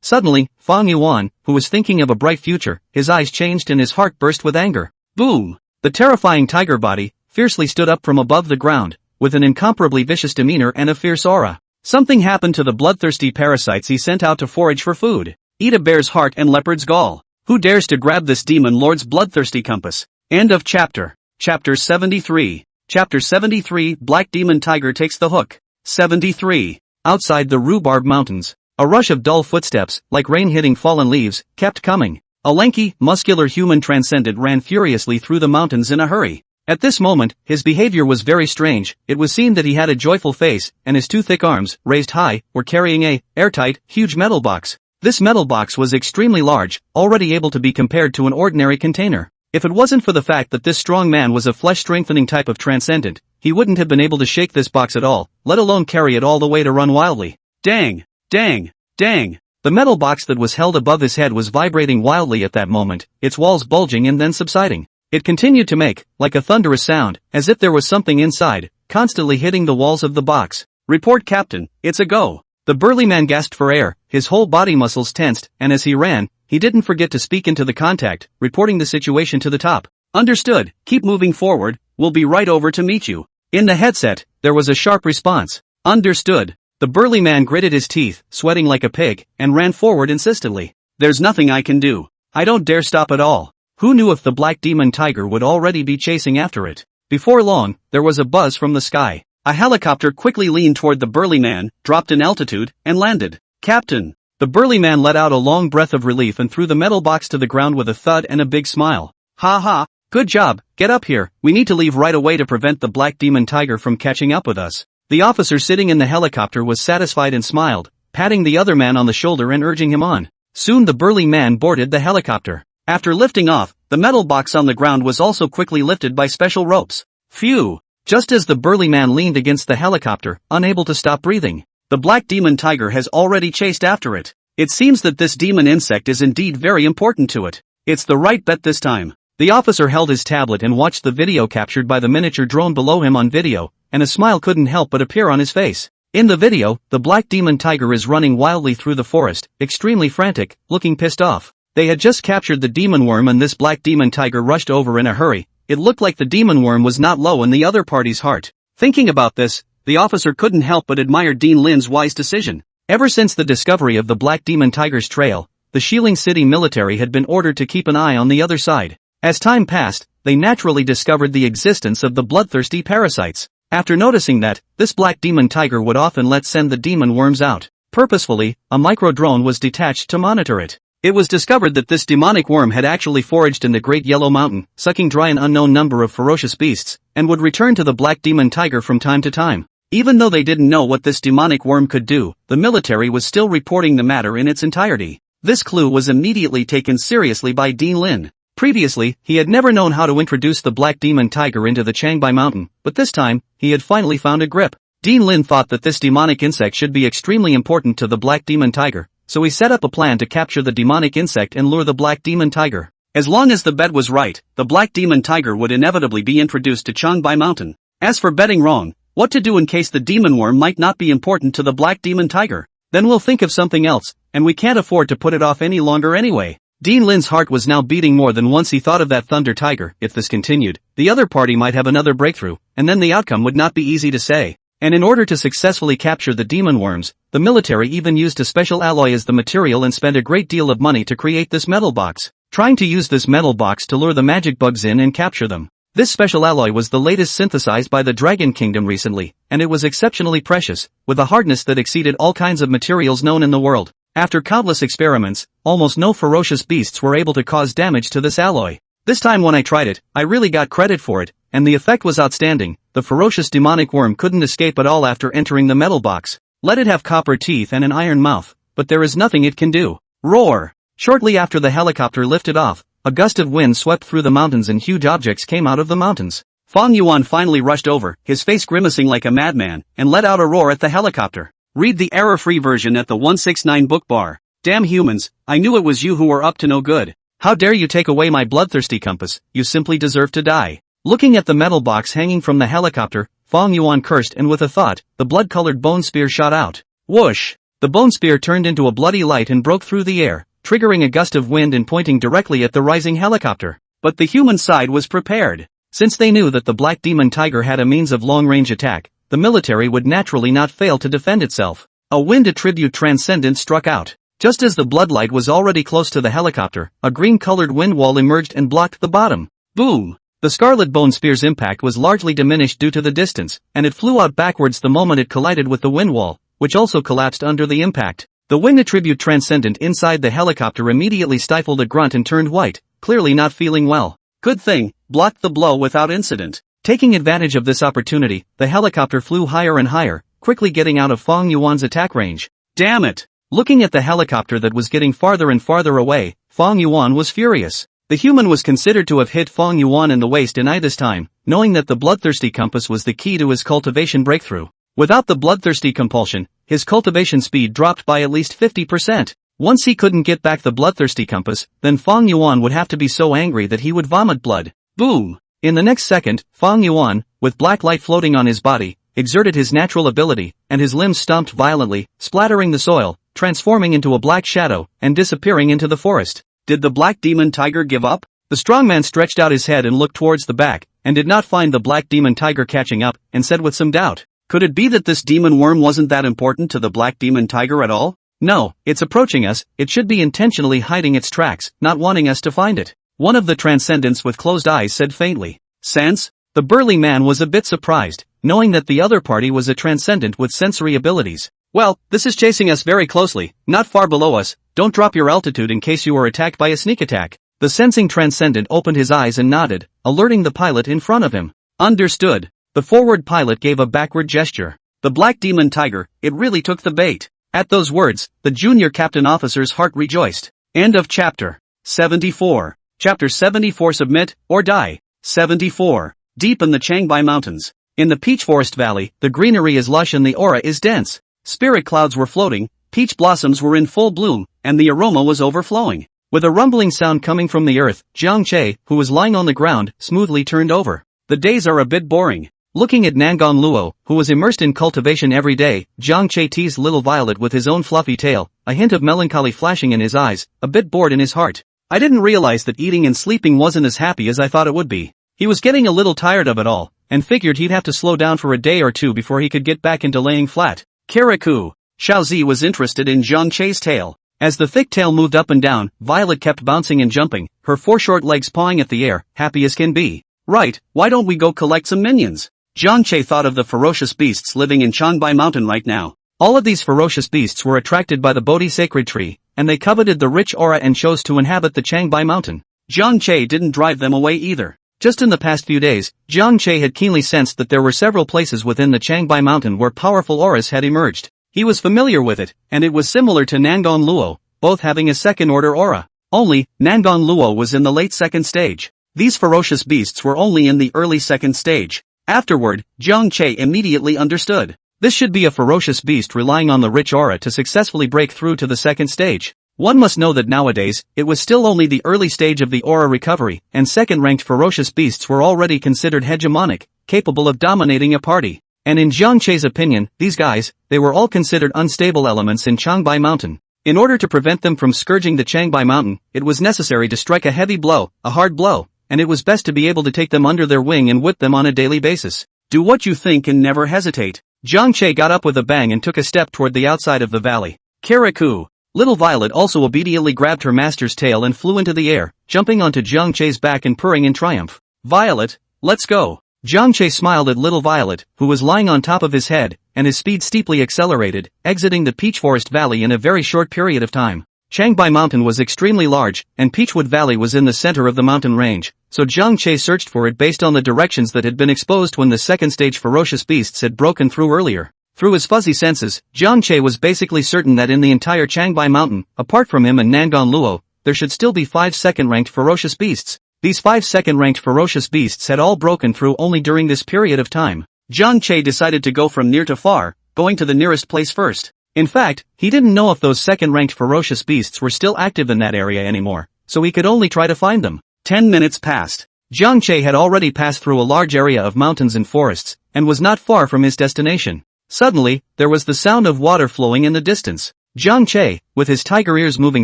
Suddenly, Fong Yuan, who was thinking of a bright future, his eyes changed and his heart burst with anger. Boom! The terrifying tiger body fiercely stood up from above the ground, with an incomparably vicious demeanor and a fierce aura. Something happened to the bloodthirsty parasites he sent out to forage for food. Eat a bear's heart and leopard's gall. Who dares to grab this demon lord's bloodthirsty compass? End of chapter. Chapter 73. Chapter 73, Black Demon Tiger Takes the Hook. 73. Outside the rhubarb mountains, a rush of dull footsteps, like rain hitting fallen leaves, kept coming. A lanky, muscular human transcendent ran furiously through the mountains in a hurry. At this moment, his behavior was very strange. It was seen that he had a joyful face, and his two thick arms, raised high, were carrying a airtight, huge metal box. This metal box was extremely large, already able to be compared to an ordinary container. If it wasn't for the fact that this strong man was a flesh-strengthening type of transcendent, he wouldn't have been able to shake this box at all, let alone carry it all the way to run wildly. Dang! Dang! Dang! The metal box that was held above his head was vibrating wildly at that moment, its walls bulging and then subsiding. It continued to make, like a thunderous sound, as if there was something inside, constantly hitting the walls of the box. Report Captain, it's a go. The burly man gasped for air, his whole body muscles tensed, and as he ran, he didn't forget to speak into the contact, reporting the situation to the top. Understood, keep moving forward, we'll be right over to meet you. In the headset, there was a sharp response. Understood. The burly man gritted his teeth, sweating like a pig, and ran forward insistently. There's nothing I can do. I don't dare stop at all. Who knew if the black demon tiger would already be chasing after it? Before long, there was a buzz from the sky. A helicopter quickly leaned toward the burly man, dropped in altitude, and landed. Captain! The burly man let out a long breath of relief and threw the metal box to the ground with a thud and a big smile. Ha ha! Good job, get up here, we need to leave right away to prevent the black demon tiger from catching up with us. The officer sitting in the helicopter was satisfied and smiled, patting the other man on the shoulder and urging him on. Soon the burly man boarded the helicopter. After lifting off, the metal box on the ground was also quickly lifted by special ropes. Phew! Just as the burly man leaned against the helicopter, unable to stop breathing, the black demon tiger has already chased after it. It seems that this demon insect is indeed very important to it. It's the right bet this time. The officer held his tablet and watched the video captured by the miniature drone below him on video, and a smile couldn't help but appear on his face. In the video, the black demon tiger is running wildly through the forest, extremely frantic, looking pissed off. They had just captured the demon worm and this black demon tiger rushed over in a hurry. It looked like the demon worm was not low in the other party's heart. Thinking about this, the officer couldn't help but admire Dean Lin's wise decision. Ever since the discovery of the black demon tiger's trail, the Shilling City military had been ordered to keep an eye on the other side. As time passed, they naturally discovered the existence of the bloodthirsty parasites. After noticing that, this black demon tiger would often send the demon worms out. Purposefully, a micro-drone was detached to monitor it. It was discovered that this demonic worm had actually foraged in the Great Yellow Mountain, sucking dry an unknown number of ferocious beasts, and would return to the black demon tiger from time to time. Even though they didn't know what this demonic worm could do, the military was still reporting the matter in its entirety. This clue was immediately taken seriously by Dean Lin. Previously, he had never known how to introduce the black demon tiger into the Changbai Mountain, but this time, he had finally found a grip. Dean Lin thought that this demonic insect should be extremely important to the black demon tiger, so he set up a plan to capture the demonic insect and lure the black demon tiger. As long as the bet was right, the black demon tiger would inevitably be introduced to Changbai Mountain. As for betting wrong, What to do in case the demon worm might not be important to the black demon tiger? Then we'll think of something else, and we can't afford to put it off any longer anyway. Dean Lin's heart was now beating more than once he thought of that thunder tiger. If this continued, the other party might have another breakthrough, and then the outcome would not be easy to say. And in order to successfully capture the demon worms, the military even used a special alloy as the material and spent a great deal of money to create this metal box, trying to use this metal box to lure the magic bugs in and capture them. This special alloy was the latest synthesized by the Dragon Kingdom recently, and it was exceptionally precious, with a hardness that exceeded all kinds of materials known in the world. After countless experiments, almost no ferocious beasts were able to cause damage to this alloy. This time when I tried it, I really got credit for it, and the effect was outstanding. The ferocious demonic worm couldn't escape at all after entering the metal box. Let it have copper teeth and an iron mouth, but there is nothing it can do. Roar! Shortly after the helicopter lifted off, a gust of wind swept through the mountains and huge objects came out of the mountains. Fong Yuan finally rushed over, his face grimacing like a madman, and let out a roar at the helicopter. Read the error-free version at the 169 book bar. Damn humans, I knew it was you who were up to no good. How dare you take away my bloodthirsty compass, you simply deserve to die. Looking at the metal box hanging from the helicopter, Fong Yuan cursed, and with a thought, the blood-colored bone spear shot out. Whoosh! The bone spear turned into a bloody light and broke through the air, triggering a gust of wind and pointing directly at the rising helicopter. But the human side was prepared. Since they knew that the black demon tiger had a means of long-range attack, the military would naturally not fail to defend itself. A wind attribute transcendent struck out. Just as the bloodlight was already close to the helicopter, a green-colored wind wall emerged and blocked the bottom. Boom! The scarlet bone spear's impact was largely diminished due to the distance, and it flew out backwards the moment it collided with the wind wall, which also collapsed under the impact. The wind attribute transcendent inside the helicopter immediately stifled a grunt and turned white, clearly not feeling well. Good thing, blocked the blow without incident. Taking advantage of this opportunity, the helicopter flew higher and higher, quickly getting out of Fong Yuan's attack range. Damn it! Looking at the helicopter that was getting farther and farther away, Fong Yuan was furious. The human was considered to have hit Fong Yuan in the waist and eye this time, knowing that the bloodthirsty compass was the key to his cultivation breakthrough. Without the bloodthirsty compulsion, his cultivation speed dropped by at least 50%. Once he couldn't get back the bloodthirsty compass, then Fong Yuan would have to be so angry that he would vomit blood. Boom! In the next second, Fong Yuan, with black light floating on his body, exerted his natural ability, and his limbs stomped violently, splattering the soil, transforming into a black shadow, and disappearing into the forest. Did the black demon tiger give up? The strongman stretched out his head and looked towards the back, and did not find the black demon tiger catching up, and said with some doubt, "Could it be that this demon worm wasn't that important to the black demon tiger at all? No, it's approaching us, it should be intentionally hiding its tracks, not wanting us to find it." One of the transcendents with closed eyes said faintly. Sense? The burly man was a bit surprised, knowing that the other party was a transcendent with sensory abilities. Well, this is chasing us very closely, not far below us, don't drop your altitude in case you are attacked by a sneak attack. The sensing transcendent opened his eyes and nodded, alerting the pilot in front of him. Understood. The forward pilot gave a backward gesture. The black demon tiger, it really took the bait. At those words, the junior captain officer's heart rejoiced. End of chapter 74. Chapter 74. Submit, or die. 74. Deep in the Changbai Mountains. In the Peach Forest Valley, the greenery is lush and the aura is dense. Spirit clouds were floating, peach blossoms were in full bloom, and the aroma was overflowing. With a rumbling sound coming from the earth, Jiang Che, who was lying on the ground, smoothly turned over. The days are a bit boring. Looking at Nangon Luo, who was immersed in cultivation every day, Jiang Che teased little Violet with his own fluffy tail, a hint of melancholy flashing in his eyes, a bit bored in his heart. I didn't realize that eating and sleeping wasn't as happy as I thought it would be. He was getting a little tired of it all, and figured he'd have to slow down for a day or two before he could get back into laying flat. Kirikou. Xiaozi was interested in Jiang Che's tail. As the thick tail moved up and down, Violet kept bouncing and jumping, her four short legs pawing at the air, happy as can be. Right, why don't we go collect some minions? Jiang Che thought of the ferocious beasts living in Changbai Mountain right now. All of these ferocious beasts were attracted by the Bodhi sacred tree, and they coveted the rich aura and chose to inhabit the Changbai Mountain. Jiang Che didn't drive them away either. Just in the past few days, Jiang Che had keenly sensed that there were several places within the Changbai Mountain where powerful auras had emerged. He was familiar with it, and it was similar to Nangon Luo, both having a second-order aura. Only, Nangon Luo was in the late second stage. These ferocious beasts were only in the early second stage. Afterward, Jiang Che immediately understood. This should be a ferocious beast relying on the rich aura to successfully break through to the second stage. One must know that nowadays, it was still only the early stage of the aura recovery, and second-ranked ferocious beasts were already considered hegemonic, capable of dominating a party. And in Jiang Che's opinion, these guys, they were all considered unstable elements in Changbai Mountain. In order to prevent them from scourging the Changbai Mountain, it was necessary to strike a heavy blow, a hard blow, and it was best to be able to take them under their wing and whip them on a daily basis. Do what you think and never hesitate. Jiang Che got up with a bang and took a step toward the outside of the valley. Kirikou. Little Violet also obediently grabbed her master's tail and flew into the air, jumping onto Jiang Che's back and purring in triumph. Violet, let's go. Jiang Che smiled at little Violet, who was lying on top of his head, and his speed steeply accelerated, exiting the Peach Forest Valley in a very short period of time. Changbai Mountain was extremely large, and Peachwood Valley was in the center of the mountain range, so Jiang Che searched for it based on the directions that had been exposed when the second stage ferocious beasts had broken through earlier. Through his fuzzy senses, Jiang Che was basically certain that in the entire Changbai Mountain, apart from him and Nangon Luo, there should still be 5 second-ranked ferocious beasts. These 5 second-ranked ferocious beasts had all broken through only during this period of time. Jiang Che decided to go from near to far, going to the nearest place first. In fact, he didn't know if those second-ranked ferocious beasts were still active in that area anymore, so he could only try to find them. 10 minutes passed. Jiang Che had already passed through a large area of mountains and forests, and was not far from his destination. Suddenly, there was the sound of water flowing in the distance. Jiang Che, with his tiger ears moving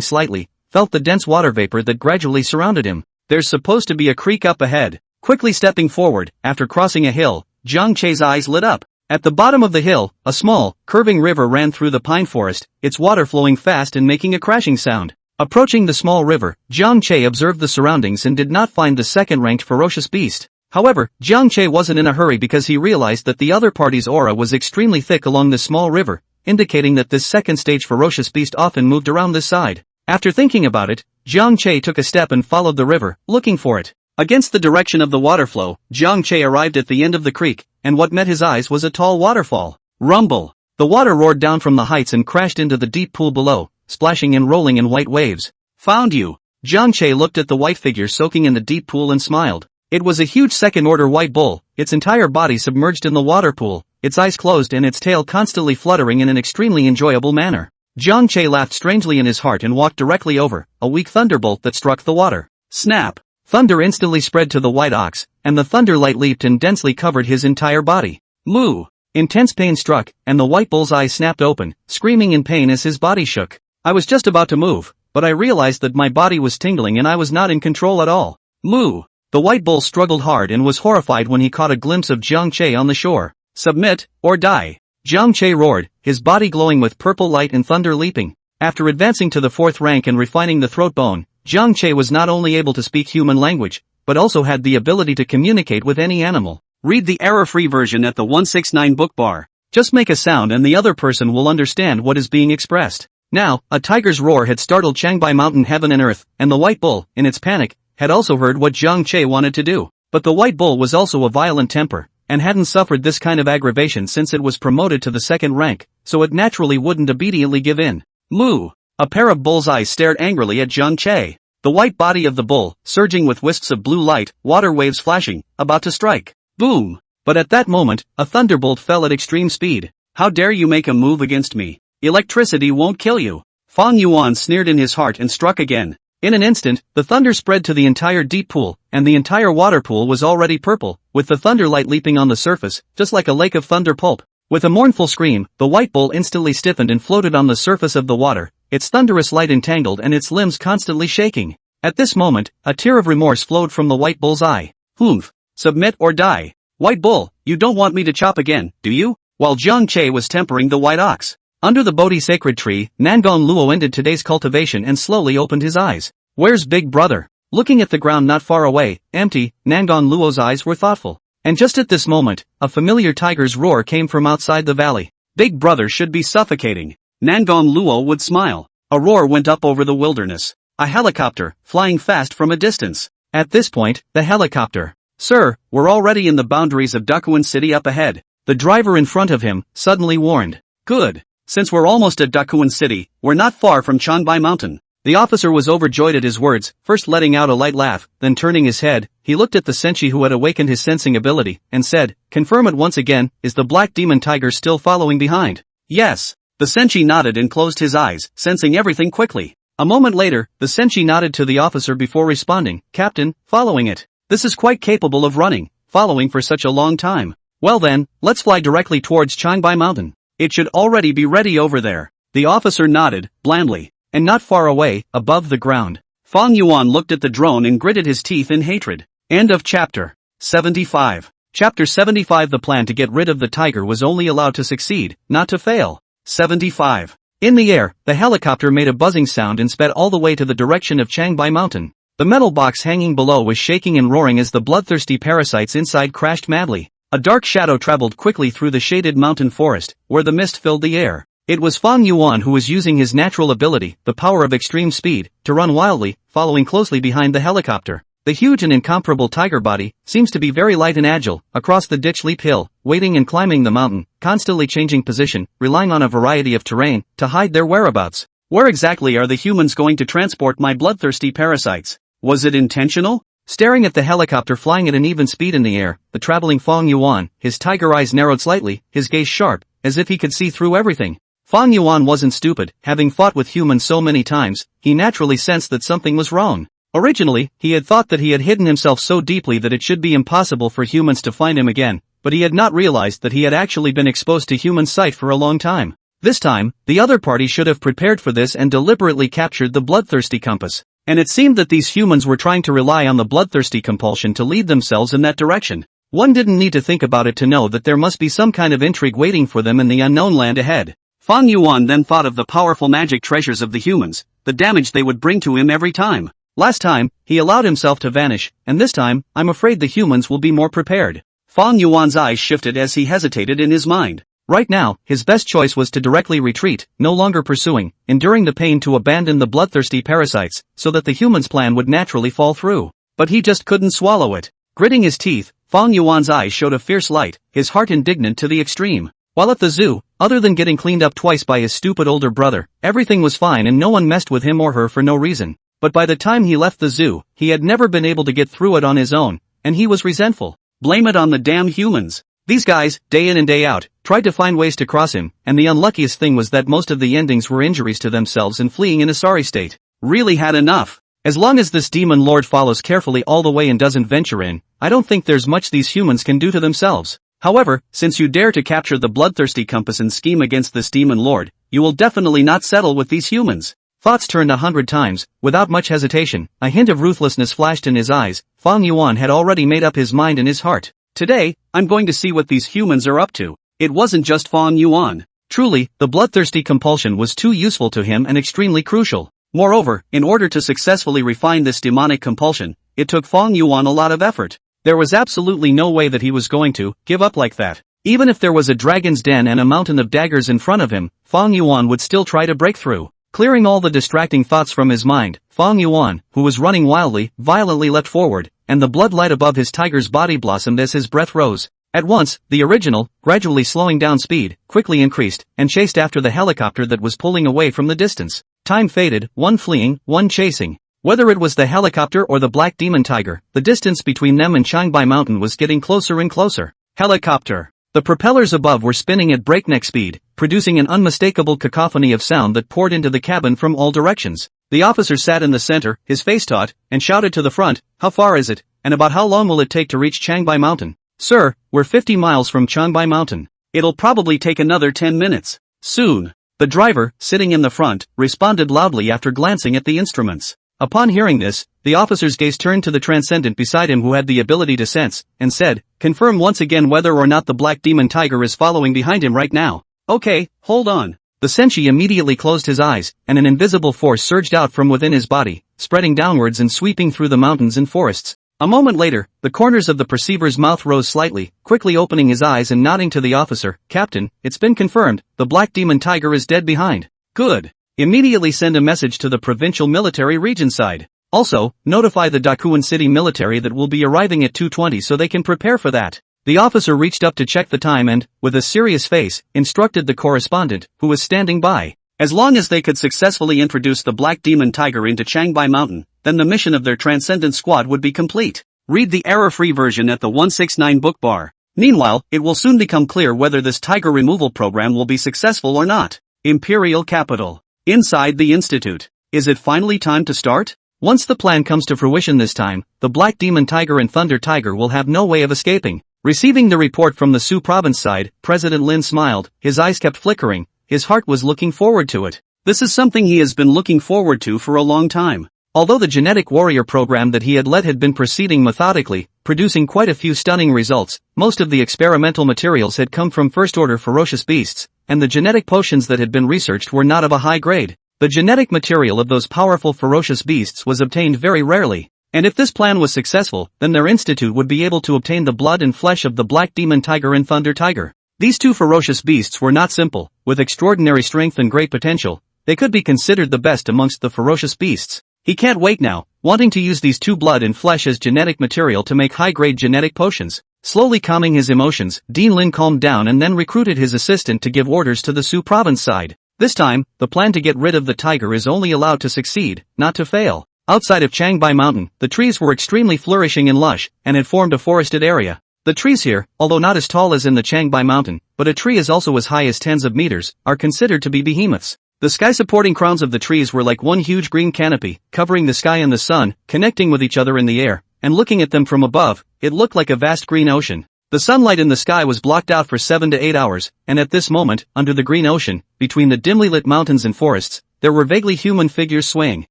slightly, felt the dense water vapor that gradually surrounded him. There's supposed to be a creek up ahead. Quickly stepping forward, after crossing a hill, Jiang Che's eyes lit up. At the bottom of the hill, a small, curving river ran through the pine forest, its water flowing fast and making a crashing sound. Approaching the small river, Jiang Che observed the surroundings and did not find the second-ranked ferocious beast. However, Jiang Che wasn't in a hurry because he realized that the other party's aura was extremely thick along this small river, indicating that this second-stage ferocious beast often moved around this side. After thinking about it, Jiang Che took a step and followed the river, looking for it. Against the direction of the water flow, Jiang Che arrived at the end of the creek, and what met his eyes was a tall waterfall. Rumble! The water roared down from the heights and crashed into the deep pool below, splashing and rolling in white waves. Found you! Jiang Che looked at the white figure soaking in the deep pool and smiled. It was a huge second-order white bull, its entire body submerged in the water pool, its eyes closed and its tail constantly fluttering in an extremely enjoyable manner. Jiang Che laughed strangely in his heart and walked directly over, a weak thunderbolt that struck the water. Snap! Thunder instantly spread to the white ox, and the thunder light leaped and densely covered his entire body. Moo! Intense pain struck, and the white bull's eyes snapped open, screaming in pain as his body shook. I was just about to move, but I realized that my body was tingling and I was not in control at all. Moo! The white bull struggled hard and was horrified when he caught a glimpse of Jiang Che on the shore. Submit, or die! Jiang Che roared, his body glowing with purple light and thunder leaping. After advancing to the 4th rank and refining the throat bone, Jiang Che was not only able to speak human language, but also had the ability to communicate with any animal. Read the error-free version at the 169 book bar. Just make a sound and the other person will understand what is being expressed. Now, a tiger's roar had startled Changbai Mountain heaven and earth, and the white bull, in its panic, had also heard what Jiang Che wanted to do. But the white bull was also a violent temper, and hadn't suffered this kind of aggravation since it was promoted to the 2nd rank, so it naturally wouldn't obediently give in. Moo! A pair of bull's eyes stared angrily at Jiang Che. The white body of the bull, surging with wisps of blue light, water waves flashing, about to strike. Boom! But at that moment, a thunderbolt fell at extreme speed. How dare you make a move against me? Electricity won't kill you. Fong Yuan sneered in his heart and struck again. In an instant, the thunder spread to the entire deep pool, and the entire water pool was already purple, with the thunder light leaping on the surface, just like a lake of thunder pulp. With a mournful scream, the white bull instantly stiffened and floated on the surface of the water, its thunderous light entangled and its limbs constantly shaking. At this moment, a tear of remorse flowed from the white bull's eye. Humph! Submit or die. White bull, you don't want me to chop again, do you? While Jiang Che was tempering the white ox. Under the Bodhi sacred tree, Nangon Luo ended today's cultivation and slowly opened his eyes. Where's Big Brother? Looking at the ground not far away, empty, Nangon Luo's eyes were thoughtful. And just at this moment, a familiar tiger's roar came from outside the valley. Big Brother should be suffocating. Nangon Luo would smile. A roar went up over the wilderness. A helicopter, flying fast from a distance. At this point, the helicopter. Sir, we're already in the boundaries of Dakuin City up ahead. The driver in front of him, suddenly warned. Good. Since we're almost at Dakuin City, we're not far from Changbai Mountain. The officer was overjoyed at his words, first letting out a light laugh, then turning his head, he looked at the Senshi who had awakened his sensing ability, and said, confirm it once again, is the black demon tiger still following behind? Yes. The Senshi nodded and closed his eyes, sensing everything quickly. A moment later, the Senshi nodded to the officer before responding, Captain, following it. This is quite capable of running, following for such a long time. Well then, let's fly directly towards Changbai Mountain. It should already be ready over there. The officer nodded, blandly. And not far away, above the ground, Fong Yuan looked at the drone and gritted his teeth in hatred. End of chapter 75. Chapter 75. The plan to get rid of the tiger was only allowed to succeed, not to fail. 75. In the air, the helicopter made a buzzing sound and sped all the way to the direction of Changbai Mountain. The metal box hanging below was shaking and roaring as the bloodthirsty parasites inside crashed madly. A dark shadow traveled quickly through the shaded mountain forest, where the mist filled the air. It was Fong Yuan who was using his natural ability, the power of extreme speed, to run wildly, following closely behind the helicopter. The huge and incomparable tiger body seems to be very light and agile, across the ditch leap hill, wading and climbing the mountain, constantly changing position, relying on a variety of terrain to hide their whereabouts. Where exactly are the humans going to transport my bloodthirsty parasites? Was it intentional? Staring at the helicopter flying at an even speed in the air, the traveling Fong Yuan, his tiger eyes narrowed slightly, his gaze sharp, as if he could see through everything. Fong Yuan wasn't stupid. Having fought with humans so many times, he naturally sensed that something was wrong. Originally, he had thought that he had hidden himself so deeply that it should be impossible for humans to find him again, but he had not realized that he had actually been exposed to human sight for a long time. This time, the other party should have prepared for this and deliberately captured the bloodthirsty compass. And it seemed that these humans were trying to rely on the bloodthirsty compulsion to lead themselves in that direction. One didn't need to think about it to know that there must be some kind of intrigue waiting for them in the unknown land ahead. Fong Yuan then thought of the powerful magic treasures of the humans, the damage they would bring to him every time. Last time, he allowed himself to vanish, and this time, I'm afraid the humans will be more prepared. Fong Yuan's eyes shifted as he hesitated in his mind. Right now, his best choice was to directly retreat, no longer pursuing, enduring the pain to abandon the bloodthirsty parasites, so that the humans' plan would naturally fall through. But he just couldn't swallow it. Gritting his teeth, Fong Yuan's eyes showed a fierce light, his heart indignant to the extreme. While at the zoo, other than getting cleaned up twice by his stupid older brother, everything was fine and no one messed with him or her for no reason. But by the time he left the zoo, he had never been able to get through it on his own, and he was resentful. Blame it on the damn humans. These guys, day in and day out, tried to find ways to cross him, and the unluckiest thing was that most of the endings were injuries to themselves and fleeing in a sorry state. Really had enough. As long as this demon lord follows carefully all the way and doesn't venture in, I don't think there's much these humans can do to themselves. However, since you dare to capture the bloodthirsty compass and scheme against this demon lord, you will definitely not settle with these humans. Thoughts turned 100 times, without much hesitation, a hint of ruthlessness flashed in his eyes. Fong Yuan had already made up his mind in his heart. Today, I'm going to see what these humans are up to. It wasn't just Fong Yuan. Truly, the bloodthirsty compulsion was too useful to him and extremely crucial. Moreover, in order to successfully refine this demonic compulsion, it took Fong Yuan a lot of effort. There was absolutely no way that he was going to give up like that. Even if there was a dragon's den and a mountain of daggers in front of him, Fong Yuan would still try to break through. Clearing all the distracting thoughts from his mind, Fong Yuan, who was running wildly, violently leapt forward, and the blood light above his tiger's body blossomed as his breath rose. At once, the original, gradually slowing down speed, quickly increased, and chased after the helicopter that was pulling away from the distance. Time faded, one fleeing, one chasing. Whether it was the helicopter or the black demon tiger, the distance between them and Changbai Mountain was getting closer and closer. Helicopter. The propellers above were spinning at breakneck speed, producing an unmistakable cacophony of sound that poured into the cabin from all directions. The officer sat in the center, his face taut, and shouted to the front, "How far is it, and about how long will it take to reach Changbai Mountain?" "Sir, we're 50 miles from Changbai Mountain. It'll probably take another 10 minutes. Soon." The driver, sitting in the front, responded loudly after glancing at the instruments. Upon hearing this, the officer's gaze turned to the transcendent beside him who had the ability to sense, and said, "Confirm once again whether or not the black demon tiger is following behind him right now." "Okay, hold on." The senshi immediately closed his eyes, and an invisible force surged out from within his body, spreading downwards and sweeping through the mountains and forests. A moment later, the corners of the perceiver's mouth rose slightly, quickly opening his eyes and nodding to the officer. "Captain, it's been confirmed, the black demon tiger is dead behind." "Good. Immediately send a message to the provincial military region side. Also, notify the Dakuan city military that we'll be arriving at 2:20 so they can prepare for that." The officer reached up to check the time and, with a serious face, instructed the correspondent, who was standing by. As long as they could successfully introduce the black demon tiger into Changbai Mountain, then the mission of their transcendent squad would be complete. Read the error-free version at the 169 book bar. Meanwhile, it will soon become clear whether this tiger removal program will be successful or not. Imperial Capital. Inside the Institute. Is it finally time to start? Once the plan comes to fruition this time, the Black Demon Tiger and Thunder Tiger will have no way of escaping. Receiving the report from the Su province side, President Lin smiled, his eyes kept flickering, his heart was looking forward to it. This is something he has been looking forward to for a long time. Although the genetic warrior program that he had led had been proceeding methodically, producing quite a few stunning results, most of the experimental materials had come from first-order ferocious beasts, and the genetic potions that had been researched were not of a high grade. The genetic material of those powerful ferocious beasts was obtained very rarely, and if this plan was successful, then their institute would be able to obtain the blood and flesh of the Black Demon Tiger and Thunder Tiger. These two ferocious beasts were not simple, with extraordinary strength and great potential. They could be considered the best amongst the ferocious beasts. He can't wait now, wanting to use these two blood and flesh as genetic material to make high-grade genetic potions. Slowly calming his emotions, Dean Lin calmed down and then recruited his assistant to give orders to the Su province side. This time, the plan to get rid of the tiger is only allowed to succeed, not to fail. Outside of Changbai Mountain, the trees were extremely flourishing and lush, and had formed a forested area. The trees here, although not as tall as in the Changbai Mountain, but a tree is also as high as tens of meters, are considered to be behemoths. The sky-supporting crowns of the trees were like one huge green canopy, covering the sky and the sun, connecting with each other in the air, and looking at them from above, it looked like a vast green ocean. The sunlight in the sky was blocked out for 7 to 8 hours, and at this moment, under the green ocean, between the dimly lit mountains and forests, there were vaguely human figures swaying.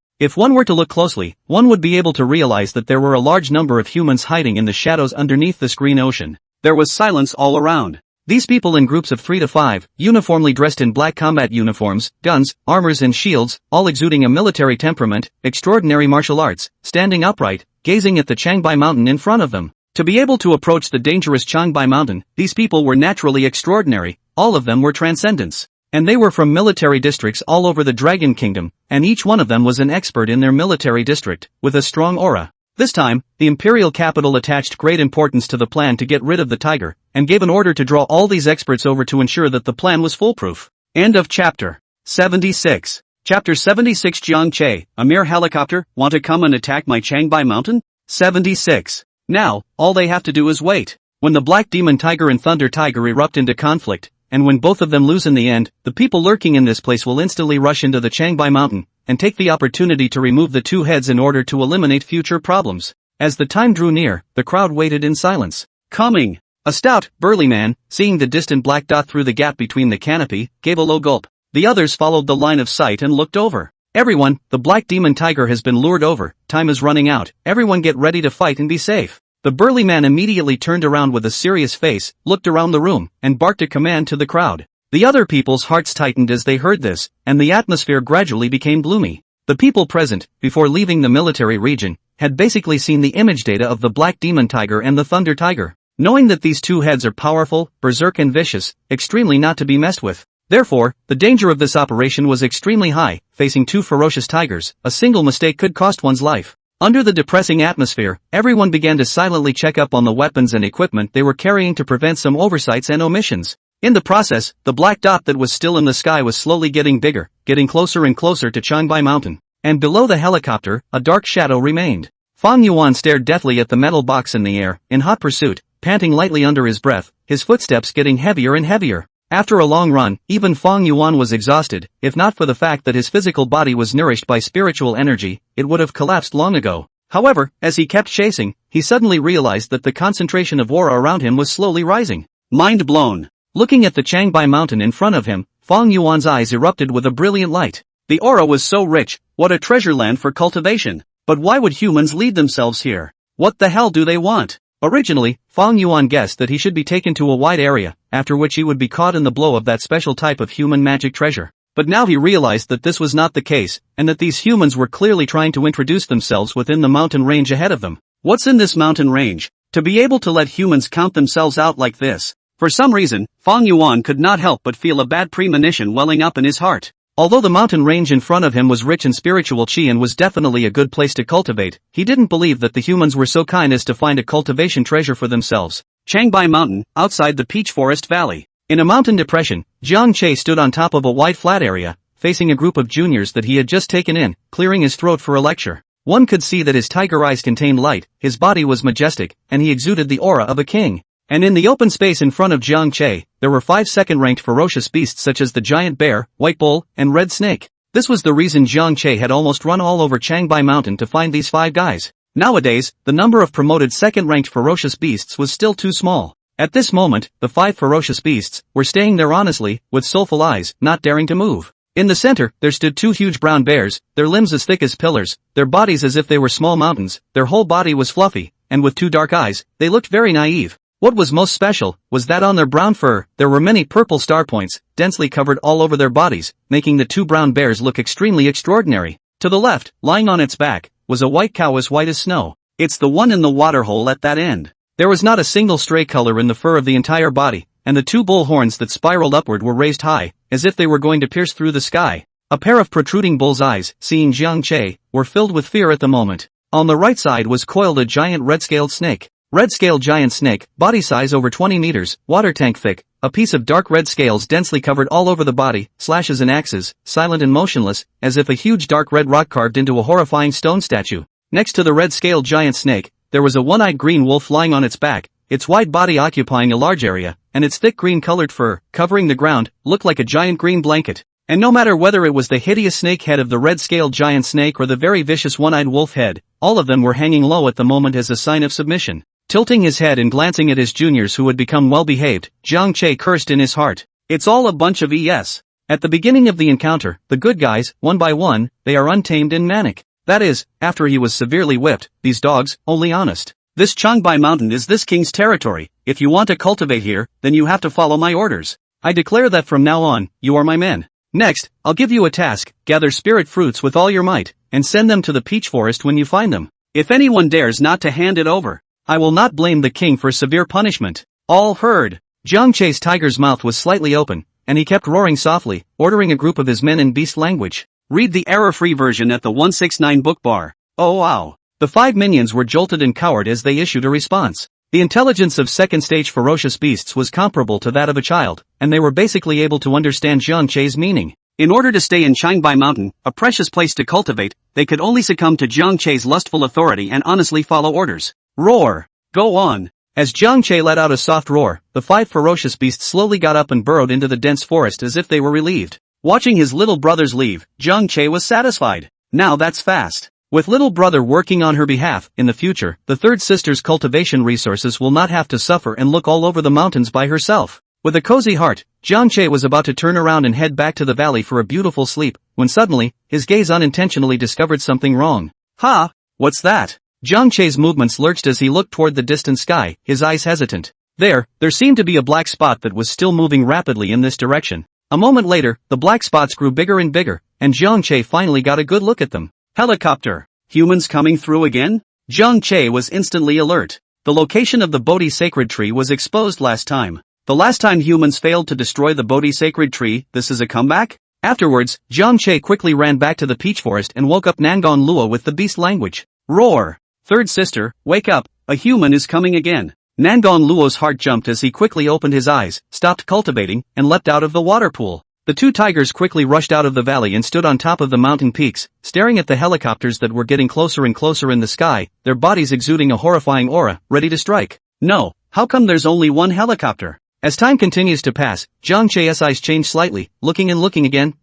If one were to look closely, one would be able to realize that there were a large number of humans hiding in the shadows underneath this green ocean. There was silence all around. These people in groups of 3 to 5, uniformly dressed in black combat uniforms, guns, armors and shields, all exuding a military temperament, extraordinary martial arts, standing upright, gazing at the Changbai Mountain in front of them. To be able to approach the dangerous Changbai Mountain, these people were naturally extraordinary, all of them were transcendents. And they were from military districts all over the Dragon Kingdom, and each one of them was an expert in their military district, with a strong aura. This time, the imperial capital attached great importance to the plan to get rid of the tiger, and gave an order to draw all these experts over to ensure that the plan was foolproof. End of chapter 76. Chapter 76. Jiang Che, a mere helicopter, want to come and attack my Changbai Mountain? 76. Now, all they have to do is wait. When the Black Demon Tiger and Thunder Tiger erupt into conflict, and when both of them lose in the end, the people lurking in this place will instantly rush into the Changbai Mountain, and take the opportunity to remove the two heads in order to eliminate future problems. As the time drew near, the crowd waited in silence. Coming! A stout, burly man, seeing the distant black dot through the gap between the canopy, gave a low gulp. The others followed the line of sight and looked over. Everyone, the Black Demon Tiger has been lured over, time is running out, everyone get ready to fight and be safe. The burly man immediately turned around with a serious face, looked around the room, and barked a command to the crowd. The other people's hearts tightened as they heard this, and the atmosphere gradually became gloomy. The people present, before leaving the military region, had basically seen the image data of the Black Demon Tiger and the Thunder Tiger. Knowing that these two heads are powerful, berserk and vicious, extremely not to be messed with. Therefore, the danger of this operation was extremely high. Facing two ferocious tigers, a single mistake could cost one's life. Under the depressing atmosphere, everyone began to silently check up on the weapons and equipment they were carrying to prevent some oversights and omissions. In the process, the black dot that was still in the sky was slowly getting bigger, getting closer and closer to Changbai Mountain. And below the helicopter, a dark shadow remained. Fong Yuan stared deathly at the metal box in the air, in hot pursuit, panting lightly under his breath, his footsteps getting heavier and heavier. After a long run, even Fong Yuan was exhausted. If not for the fact that his physical body was nourished by spiritual energy, it would have collapsed long ago. However, as he kept chasing, he suddenly realized that the concentration of aura around him was slowly rising. Mind blown. Looking at the Changbai Mountain in front of him, Fong Yuan's eyes erupted with a brilliant light. The aura was so rich, what a treasure land for cultivation. But why would humans lead themselves here? What the hell do they want? Originally, Fong Yuan guessed that he should be taken to a wide area, after which he would be caught in the blow of that special type of human magic treasure. But now he realized that this was not the case, and that these humans were clearly trying to introduce themselves within the mountain range ahead of them. What's in this mountain range? To be able to let humans count themselves out like this? For some reason, Fong Yuan could not help but feel a bad premonition welling up in his heart. Although the mountain range in front of him was rich in spiritual chi and was definitely a good place to cultivate, he didn't believe that the humans were so kind as to find a cultivation treasure for themselves. Changbai Mountain, outside the Peach Forest Valley. In a mountain depression, Jiang Che stood on top of a wide flat area, facing a group of juniors that he had just taken in, clearing his throat for a lecture. One could see that his tiger eyes contained light, his body was majestic, and he exuded the aura of a king. And in the open space in front of Jiang Che, there were 5 second-ranked ferocious beasts such as the giant bear, white bull, and red snake. This was the reason Jiang Che had almost run all over Changbai Mountain to find these 5 guys. Nowadays, the number of promoted second-ranked ferocious beasts was still too small. At this moment, the 5 ferocious beasts were staying there honestly, with soulful eyes, not daring to move. In the center, there stood 2 huge brown bears, their limbs as thick as pillars, their bodies as if they were small mountains, their whole body was fluffy, and with 2 dark eyes, they looked very naive. What was most special was that on their brown fur, there were many purple star points, densely covered all over their bodies, making the 2 brown bears look extremely extraordinary. To the left, lying on its back, was a white cow as white as snow. It's the one in the waterhole at that end. There was not a single stray color in the fur of the entire body, and the 2 bull horns that spiraled upward were raised high, as if they were going to pierce through the sky. A pair of protruding bull's eyes, seeing Jiang Che, were filled with fear at the moment. On the right side was coiled a giant red-scaled snake. Red-scaled giant snake, body size over 20 meters, water tank thick, a piece of dark red scales densely covered all over the body, slashes and axes, silent and motionless, as if a huge dark red rock carved into a horrifying stone statue. Next to the red-scaled giant snake, there was a one-eyed green wolf lying on its back, its wide body occupying a large area, and its thick green-colored fur, covering the ground, looked like a giant green blanket. And no matter whether it was the hideous snake head of the red-scaled giant snake or the very vicious one-eyed wolf head, all of them were hanging low at the moment as a sign of submission. Tilting his head and glancing at his juniors who had become well-behaved, Jiang Che cursed in his heart. It's all a bunch of ES. At the beginning of the encounter, the good guys, one by one, they are untamed and manic. That is, after he was severely whipped, these dogs, only honest. This Changbai Mountain is this king's territory. If you want to cultivate here, then you have to follow my orders. I declare that from now on, you are my men. Next, I'll give you a task, gather spirit fruits with all your might, and send them to the peach forest when you find them. If anyone dares not to hand it over, I will not blame the king for severe punishment. All heard. Jiang Che's tiger's mouth was slightly open, and he kept roaring softly, ordering a group of his men in beast language. Read the error-free version at the 169 book bar. Oh wow. The 5 minions were jolted and cowered as they issued a response. The intelligence of second-stage ferocious beasts was comparable to that of a child, and they were basically able to understand Jiang Che's meaning. In order to stay in Changbai Mountain, a precious place to cultivate, they could only succumb to Jiang Che's lustful authority and honestly follow orders. Roar! Go on! As Jiang Che let out a soft roar, the 5 ferocious beasts slowly got up and burrowed into the dense forest as if they were relieved. Watching his little brothers leave, Jiang Che was satisfied. Now that's fast. With little brother working on her behalf, in the future, the third sister's cultivation resources will not have to suffer and look all over the mountains by herself. With a cozy heart, Jiang Che was about to turn around and head back to the valley for a beautiful sleep, when suddenly, his gaze unintentionally discovered something wrong. Ha! What's that? Jiang Che's movements lurched as he looked toward the distant sky, his eyes hesitant. There seemed to be a black spot that was still moving rapidly in this direction. A moment later, the black spots grew bigger and bigger, and Jiang Che finally got a good look at them. Helicopter! Humans coming through again? Jiang Che was instantly alert. The location of the Bodhi sacred tree was exposed last time. The last time humans failed to destroy the Bodhi sacred tree, this is a comeback? Afterwards, Jiang Che quickly ran back to the peach forest and woke up Nangon Luo with the beast language. Roar! Third sister, wake up, a human is coming again. Nangon Luo's heart jumped as he quickly opened his eyes, stopped cultivating, and leapt out of the water pool. The 2 tigers quickly rushed out of the valley and stood on top of the mountain peaks, staring at the helicopters that were getting closer and closer in the sky, their bodies exuding a horrifying aura, ready to strike. No, how come there's only one helicopter? As time continues to pass, Jiang Che's eyes change slightly, looking and looking again,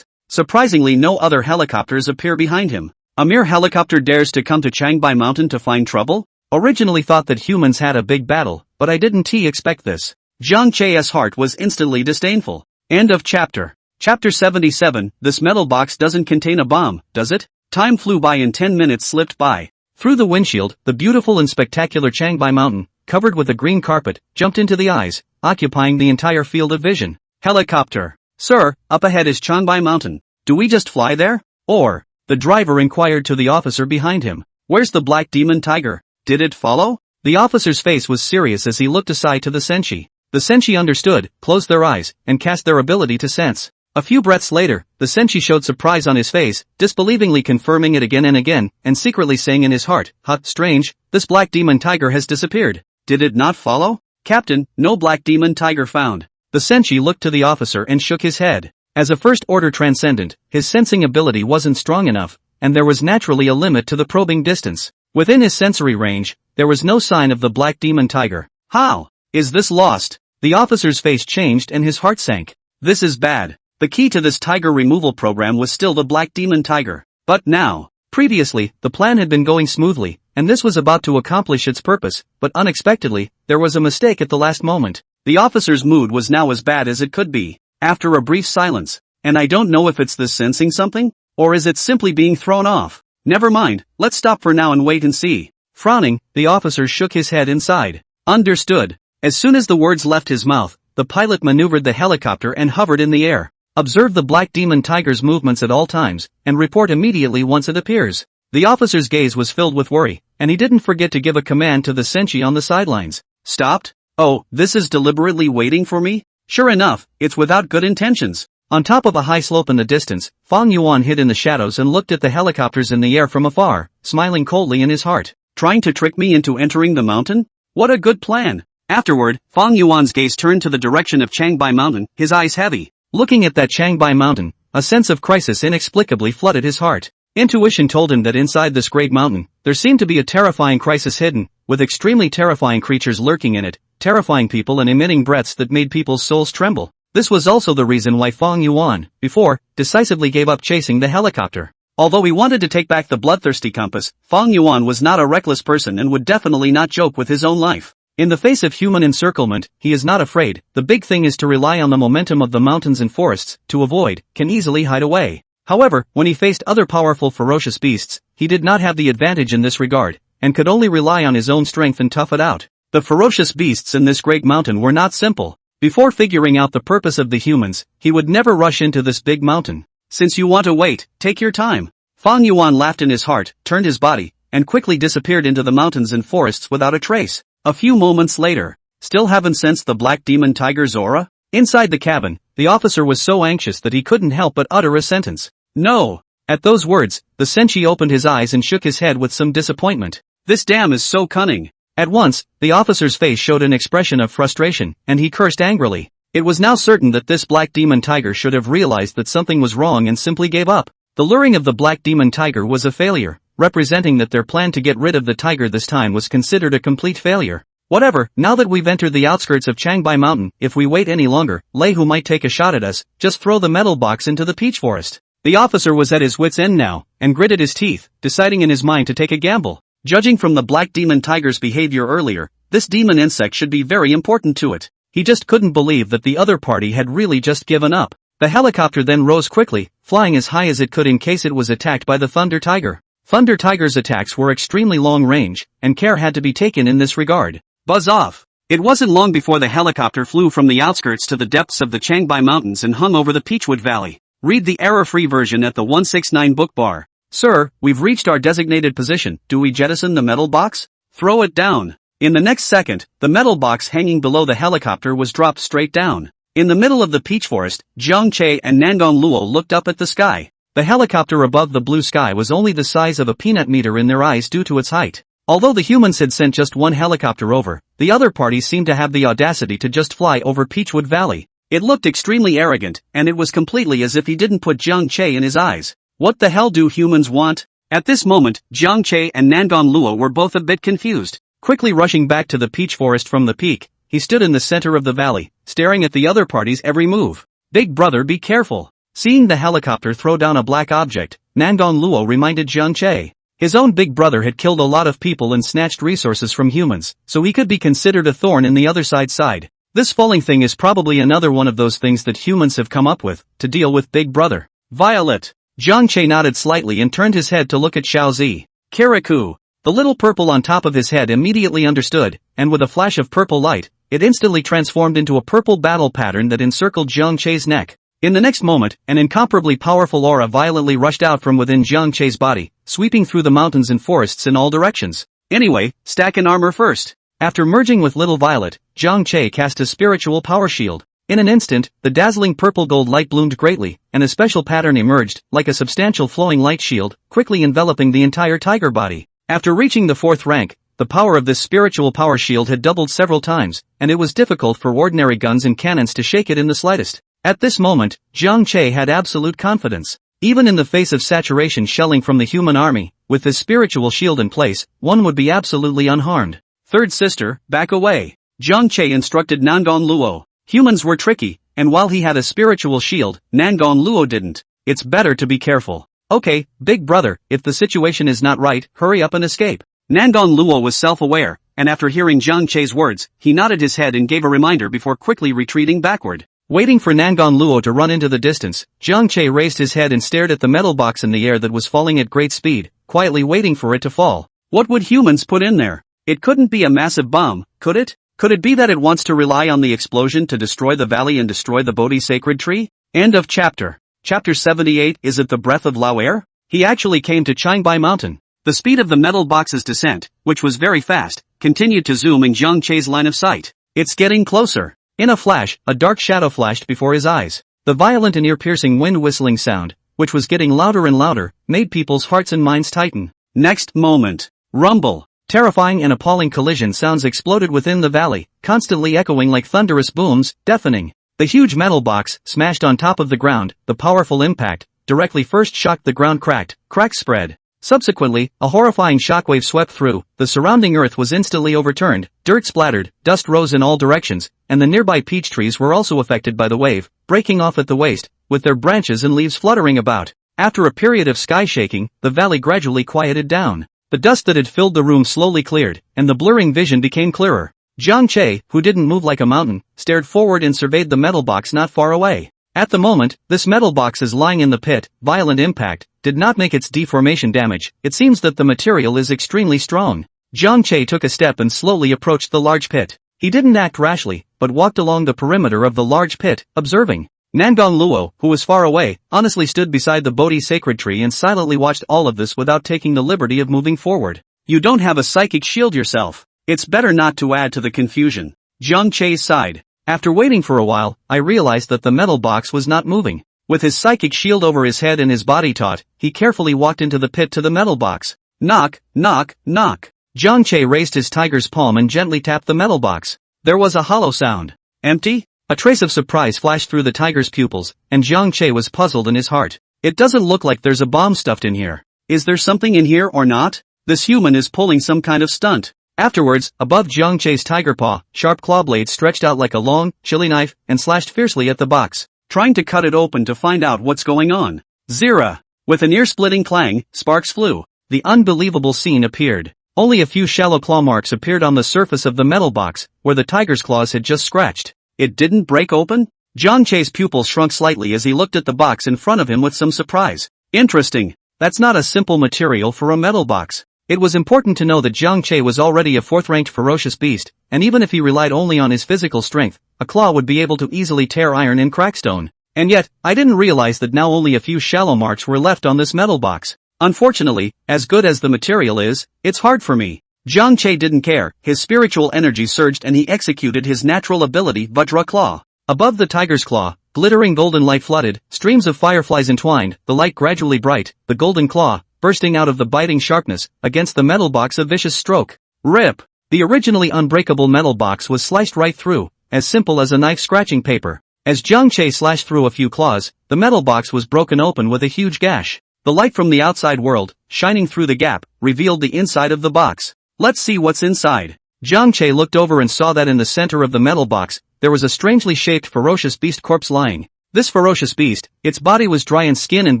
surprisingly no other helicopters appear behind him. A mere helicopter dares to come to Changbai Mountain to find trouble? Originally thought that humans had a big battle, but I didn't expect this. Jiang Che's heart was instantly disdainful. End of chapter. Chapter 77, this metal box doesn't contain a bomb, does it? Time flew by and 10 minutes slipped by. Through the windshield, the beautiful and spectacular Changbai Mountain, covered with a green carpet, jumped into the eyes, occupying the entire field of vision. Helicopter. Sir, up ahead is Changbai Mountain. Do we just fly there? Or? The driver inquired to the officer behind him. Where's the black demon tiger? Did it follow? The officer's face was serious as he looked aside to the senshi. The senshi understood, closed their eyes, and cast their ability to sense. A few breaths later, the senshi showed surprise on his face, disbelievingly confirming it again, and secretly saying in his heart, strange, this black demon tiger has disappeared. Did it not follow? Captain, no black demon tiger found. The senshi looked to the officer and shook his head. As a first-order transcendent, his sensing ability wasn't strong enough, and there was naturally a limit to the probing distance. Within his sensory range, there was no sign of the black demon tiger. How? Is this lost? The officer's face changed and his heart sank. This is bad. The key to this tiger removal program was still the black demon tiger. But now, previously, the plan had been going smoothly, and this was about to accomplish its purpose, but unexpectedly, there was a mistake at the last moment. The officer's mood was now as bad as it could be. After a brief silence, and I don't know if it's the sensing something, or is it simply being thrown off? Never mind, let's stop for now and wait and see. Frowning, the officer shook his head inside. Understood. As soon as the words left his mouth, the pilot maneuvered the helicopter and hovered in the air. Observe the black demon tiger's movements at all times, and report immediately once it appears. The officer's gaze was filled with worry, and he didn't forget to give a command to the senshi on the sidelines. Stopped? Oh, this is deliberately waiting for me? Sure enough, it's without good intentions. On top of a high slope in the distance, Fong Yuan hid in the shadows and looked at the helicopters in the air from afar, smiling coldly in his heart. Trying to trick me into entering the mountain? What a good plan. Afterward, Fong Yuan's gaze turned to the direction of Changbai Mountain, his eyes heavy. Looking at that Changbai Mountain, a sense of crisis inexplicably flooded his heart. Intuition told him that inside this great mountain, there seemed to be a terrifying crisis hidden, with extremely terrifying creatures lurking in it, terrifying people and emitting breaths that made people's souls tremble. This was also the reason why Fong Yuan, before, decisively gave up chasing the helicopter. Although he wanted to take back the bloodthirsty compass, Fong Yuan was not a reckless person and would definitely not joke with his own life. In the face of human encirclement, he is not afraid. The big thing is to rely on the momentum of the mountains and forests, to avoid, can easily hide away. However, when he faced other powerful ferocious beasts, he did not have the advantage in this regard, and could only rely on his own strength and tough it out. The ferocious beasts in this great mountain were not simple. Before figuring out the purpose of the humans, he would never rush into this big mountain. Since you want to wait, take your time. Fong Yuan laughed in his heart, turned his body, and quickly disappeared into the mountains and forests without a trace. A few moments later, still haven't sensed the black demon tiger's aura? Inside the cabin, the officer was so anxious that he couldn't help but utter a sentence. No! At those words, the senshi opened his eyes and shook his head with some disappointment. This dam is so cunning. At once, the officer's face showed an expression of frustration, and he cursed angrily. It was now certain that this black demon tiger should have realized that something was wrong and simply gave up. The luring of the black demon tiger was a failure, representing that their plan to get rid of the tiger this time was considered a complete failure. Whatever, now that we've entered the outskirts of Changbai Mountain, if we wait any longer, Lei Hu might take a shot at us, just throw the metal box into the peach forest. The officer was at his wit's end now, and gritted his teeth, deciding in his mind to take a gamble. Judging from the black demon tiger's behavior earlier, this demon insect should be very important to it. He just couldn't believe that the other party had really just given up. The helicopter then rose quickly, flying as high as it could in case it was attacked by the Thunder Tiger. Thunder Tiger's attacks were extremely long range, and care had to be taken in this regard. Buzz off! It wasn't long before the helicopter flew from the outskirts to the depths of the Changbai Mountains and hung over the Peachwood Valley. Read the error-free version at the 169 book bar. Sir, we've reached our designated position. Do we jettison the metal box? Throw it down. In the next second, the metal box hanging below the helicopter was dropped straight down. In the middle of the peach forest, Jiang Che and Nangong Luo looked up at the sky. The helicopter above the blue sky was only the size of a peanut meter in their eyes due to its height. Although the humans had sent just one helicopter over, the other party seemed to have the audacity to just fly over Peachwood Valley. It looked extremely arrogant, and it was completely as if he didn't put Jiang Che in his eyes. What the hell do humans want? At this moment, Jiang Che and Nangong Luo were both a bit confused. Quickly rushing back to the peach forest from the peak, he stood in the center of the valley, staring at the other party's every move. Big brother, be careful. Seeing the helicopter throw down a black object, Nangong Luo reminded Jiang Che. His own big brother had killed a lot of people and snatched resources from humans, so he could be considered a thorn in the other side's side. This falling thing is probably another one of those things that humans have come up with, to deal with big brother. Violet. Jiang Che nodded slightly and turned his head to look at Xiaozi. Kirikou. The little purple on top of his head immediately understood, and with a flash of purple light, it instantly transformed into a purple battle pattern that encircled Jiang Che's neck. In the next moment, an incomparably powerful aura violently rushed out from within Jiang Che's body, sweeping through the mountains and forests in all directions. Anyway, stack an armor first. After merging with Little Violet, Jiang Che cast a spiritual power shield. In an instant, the dazzling purple gold light bloomed greatly, and a special pattern emerged, like a substantial flowing light shield, quickly enveloping the entire tiger body. After reaching the 4th rank, the power of this spiritual power shield had doubled several times, and it was difficult for ordinary guns and cannons to shake it in the slightest. At this moment, Jiang Che had absolute confidence. Even in the face of saturation shelling from the human army, with this spiritual shield in place, one would be absolutely unharmed. Third sister, back away. Jiang Che instructed Nangong Luo. Humans were tricky, and while he had a spiritual shield, Nangong Luo didn't. It's better to be careful. Okay, big brother, if the situation is not right, hurry up and escape. Nangang Luo was self-aware, and after hearing Jiang Che's words, he nodded his head and gave a reminder before quickly retreating backward. Waiting for Nangang Luo to run into the distance, Jiang Che raised his head and stared at the metal box in the air that was falling at great speed, quietly waiting for it to fall. What would humans put in there? It couldn't be a massive bomb, could it? Could it be that it wants to rely on the explosion to destroy the valley and destroy the Bodhi sacred tree? End of chapter. Chapter 78. Is it the breath of Lao air? He actually came to Qingbai Mountain. The speed of the metal box's descent, which was very fast, continued to zoom in Jiang Che's line of sight. It's getting closer. In a flash, a dark shadow flashed before his eyes. The violent and ear-piercing wind whistling sound, which was getting louder and louder, made people's hearts and minds tighten. Next moment. Rumble. Terrifying and appalling collision sounds exploded within the valley, constantly echoing like thunderous booms, deafening. The huge metal box, smashed on top of the ground, the powerful impact, directly first shocked the ground cracked, cracks spread. Subsequently, a horrifying shockwave swept through, the surrounding earth was instantly overturned, dirt splattered, dust rose in all directions, and the nearby peach trees were also affected by the wave, breaking off at the waist, with their branches and leaves fluttering about. After a period of sky shaking, the valley gradually quieted down. The dust that had filled the room slowly cleared, and the blurring vision became clearer. Jiang Che, who didn't move like a mountain, stared forward and surveyed the metal box not far away. At the moment, this metal box is lying in the pit. Violent impact did not make its deformation damage. It seems that the material is extremely strong. Jiang Che took a step and slowly approached the large pit. He didn't act rashly, but walked along the perimeter of the large pit, observing. Nangang Luo, who was far away, honestly stood beside the Bodhi sacred tree and silently watched all of this without taking the liberty of moving forward. You don't have a psychic shield yourself. It's better not to add to the confusion. Jiang Che sighed. After waiting for a while, I realized that the metal box was not moving. With his psychic shield over his head and his body taut, he carefully walked into the pit to the metal box. Knock, knock, knock. Jiang Che raised his tiger's palm and gently tapped the metal box. There was a hollow sound. Empty? A trace of surprise flashed through the tiger's pupils, and Jiang Che was puzzled in his heart. It doesn't look like there's a bomb stuffed in here. Is there something in here or not? This human is pulling some kind of stunt. Afterwards, above Jiang Che's tiger paw, sharp claw blades stretched out like a long, chilly knife, and slashed fiercely at the box, trying to cut it open to find out what's going on. Zira! With an ear-splitting clang, sparks flew. The unbelievable scene appeared. Only a few shallow claw marks appeared on the surface of the metal box, where the tiger's claws had just scratched. It didn't break open? Jiang Che's pupils shrunk slightly as he looked at the box in front of him with some surprise. Interesting. That's not a simple material for a metal box. It was important to know that Jiang Che was already a fourth-ranked ferocious beast, and even if he relied only on his physical strength, a claw would be able to easily tear iron and crack stone. And yet, I didn't realize that now only a few shallow marks were left on this metal box. Unfortunately, as good as the material is, it's hard for me. Jiang Che didn't care. His spiritual energy surged and he executed his natural ability, Vajra Claw. Above the tiger's claw, glittering golden light flooded, streams of fireflies entwined, the light gradually bright, the golden claw, bursting out of the biting sharpness, against the metal box a vicious stroke. Rip! The originally unbreakable metal box was sliced right through, as simple as a knife scratching paper. As Jiang Che slashed through a few claws, the metal box was broken open with a huge gash. The light from the outside world, shining through the gap, revealed the inside of the box. Let's see what's inside. Jiang Che looked over and saw that in the center of the metal box, there was a strangely shaped ferocious beast corpse lying. This ferocious beast, its body was dry in skin and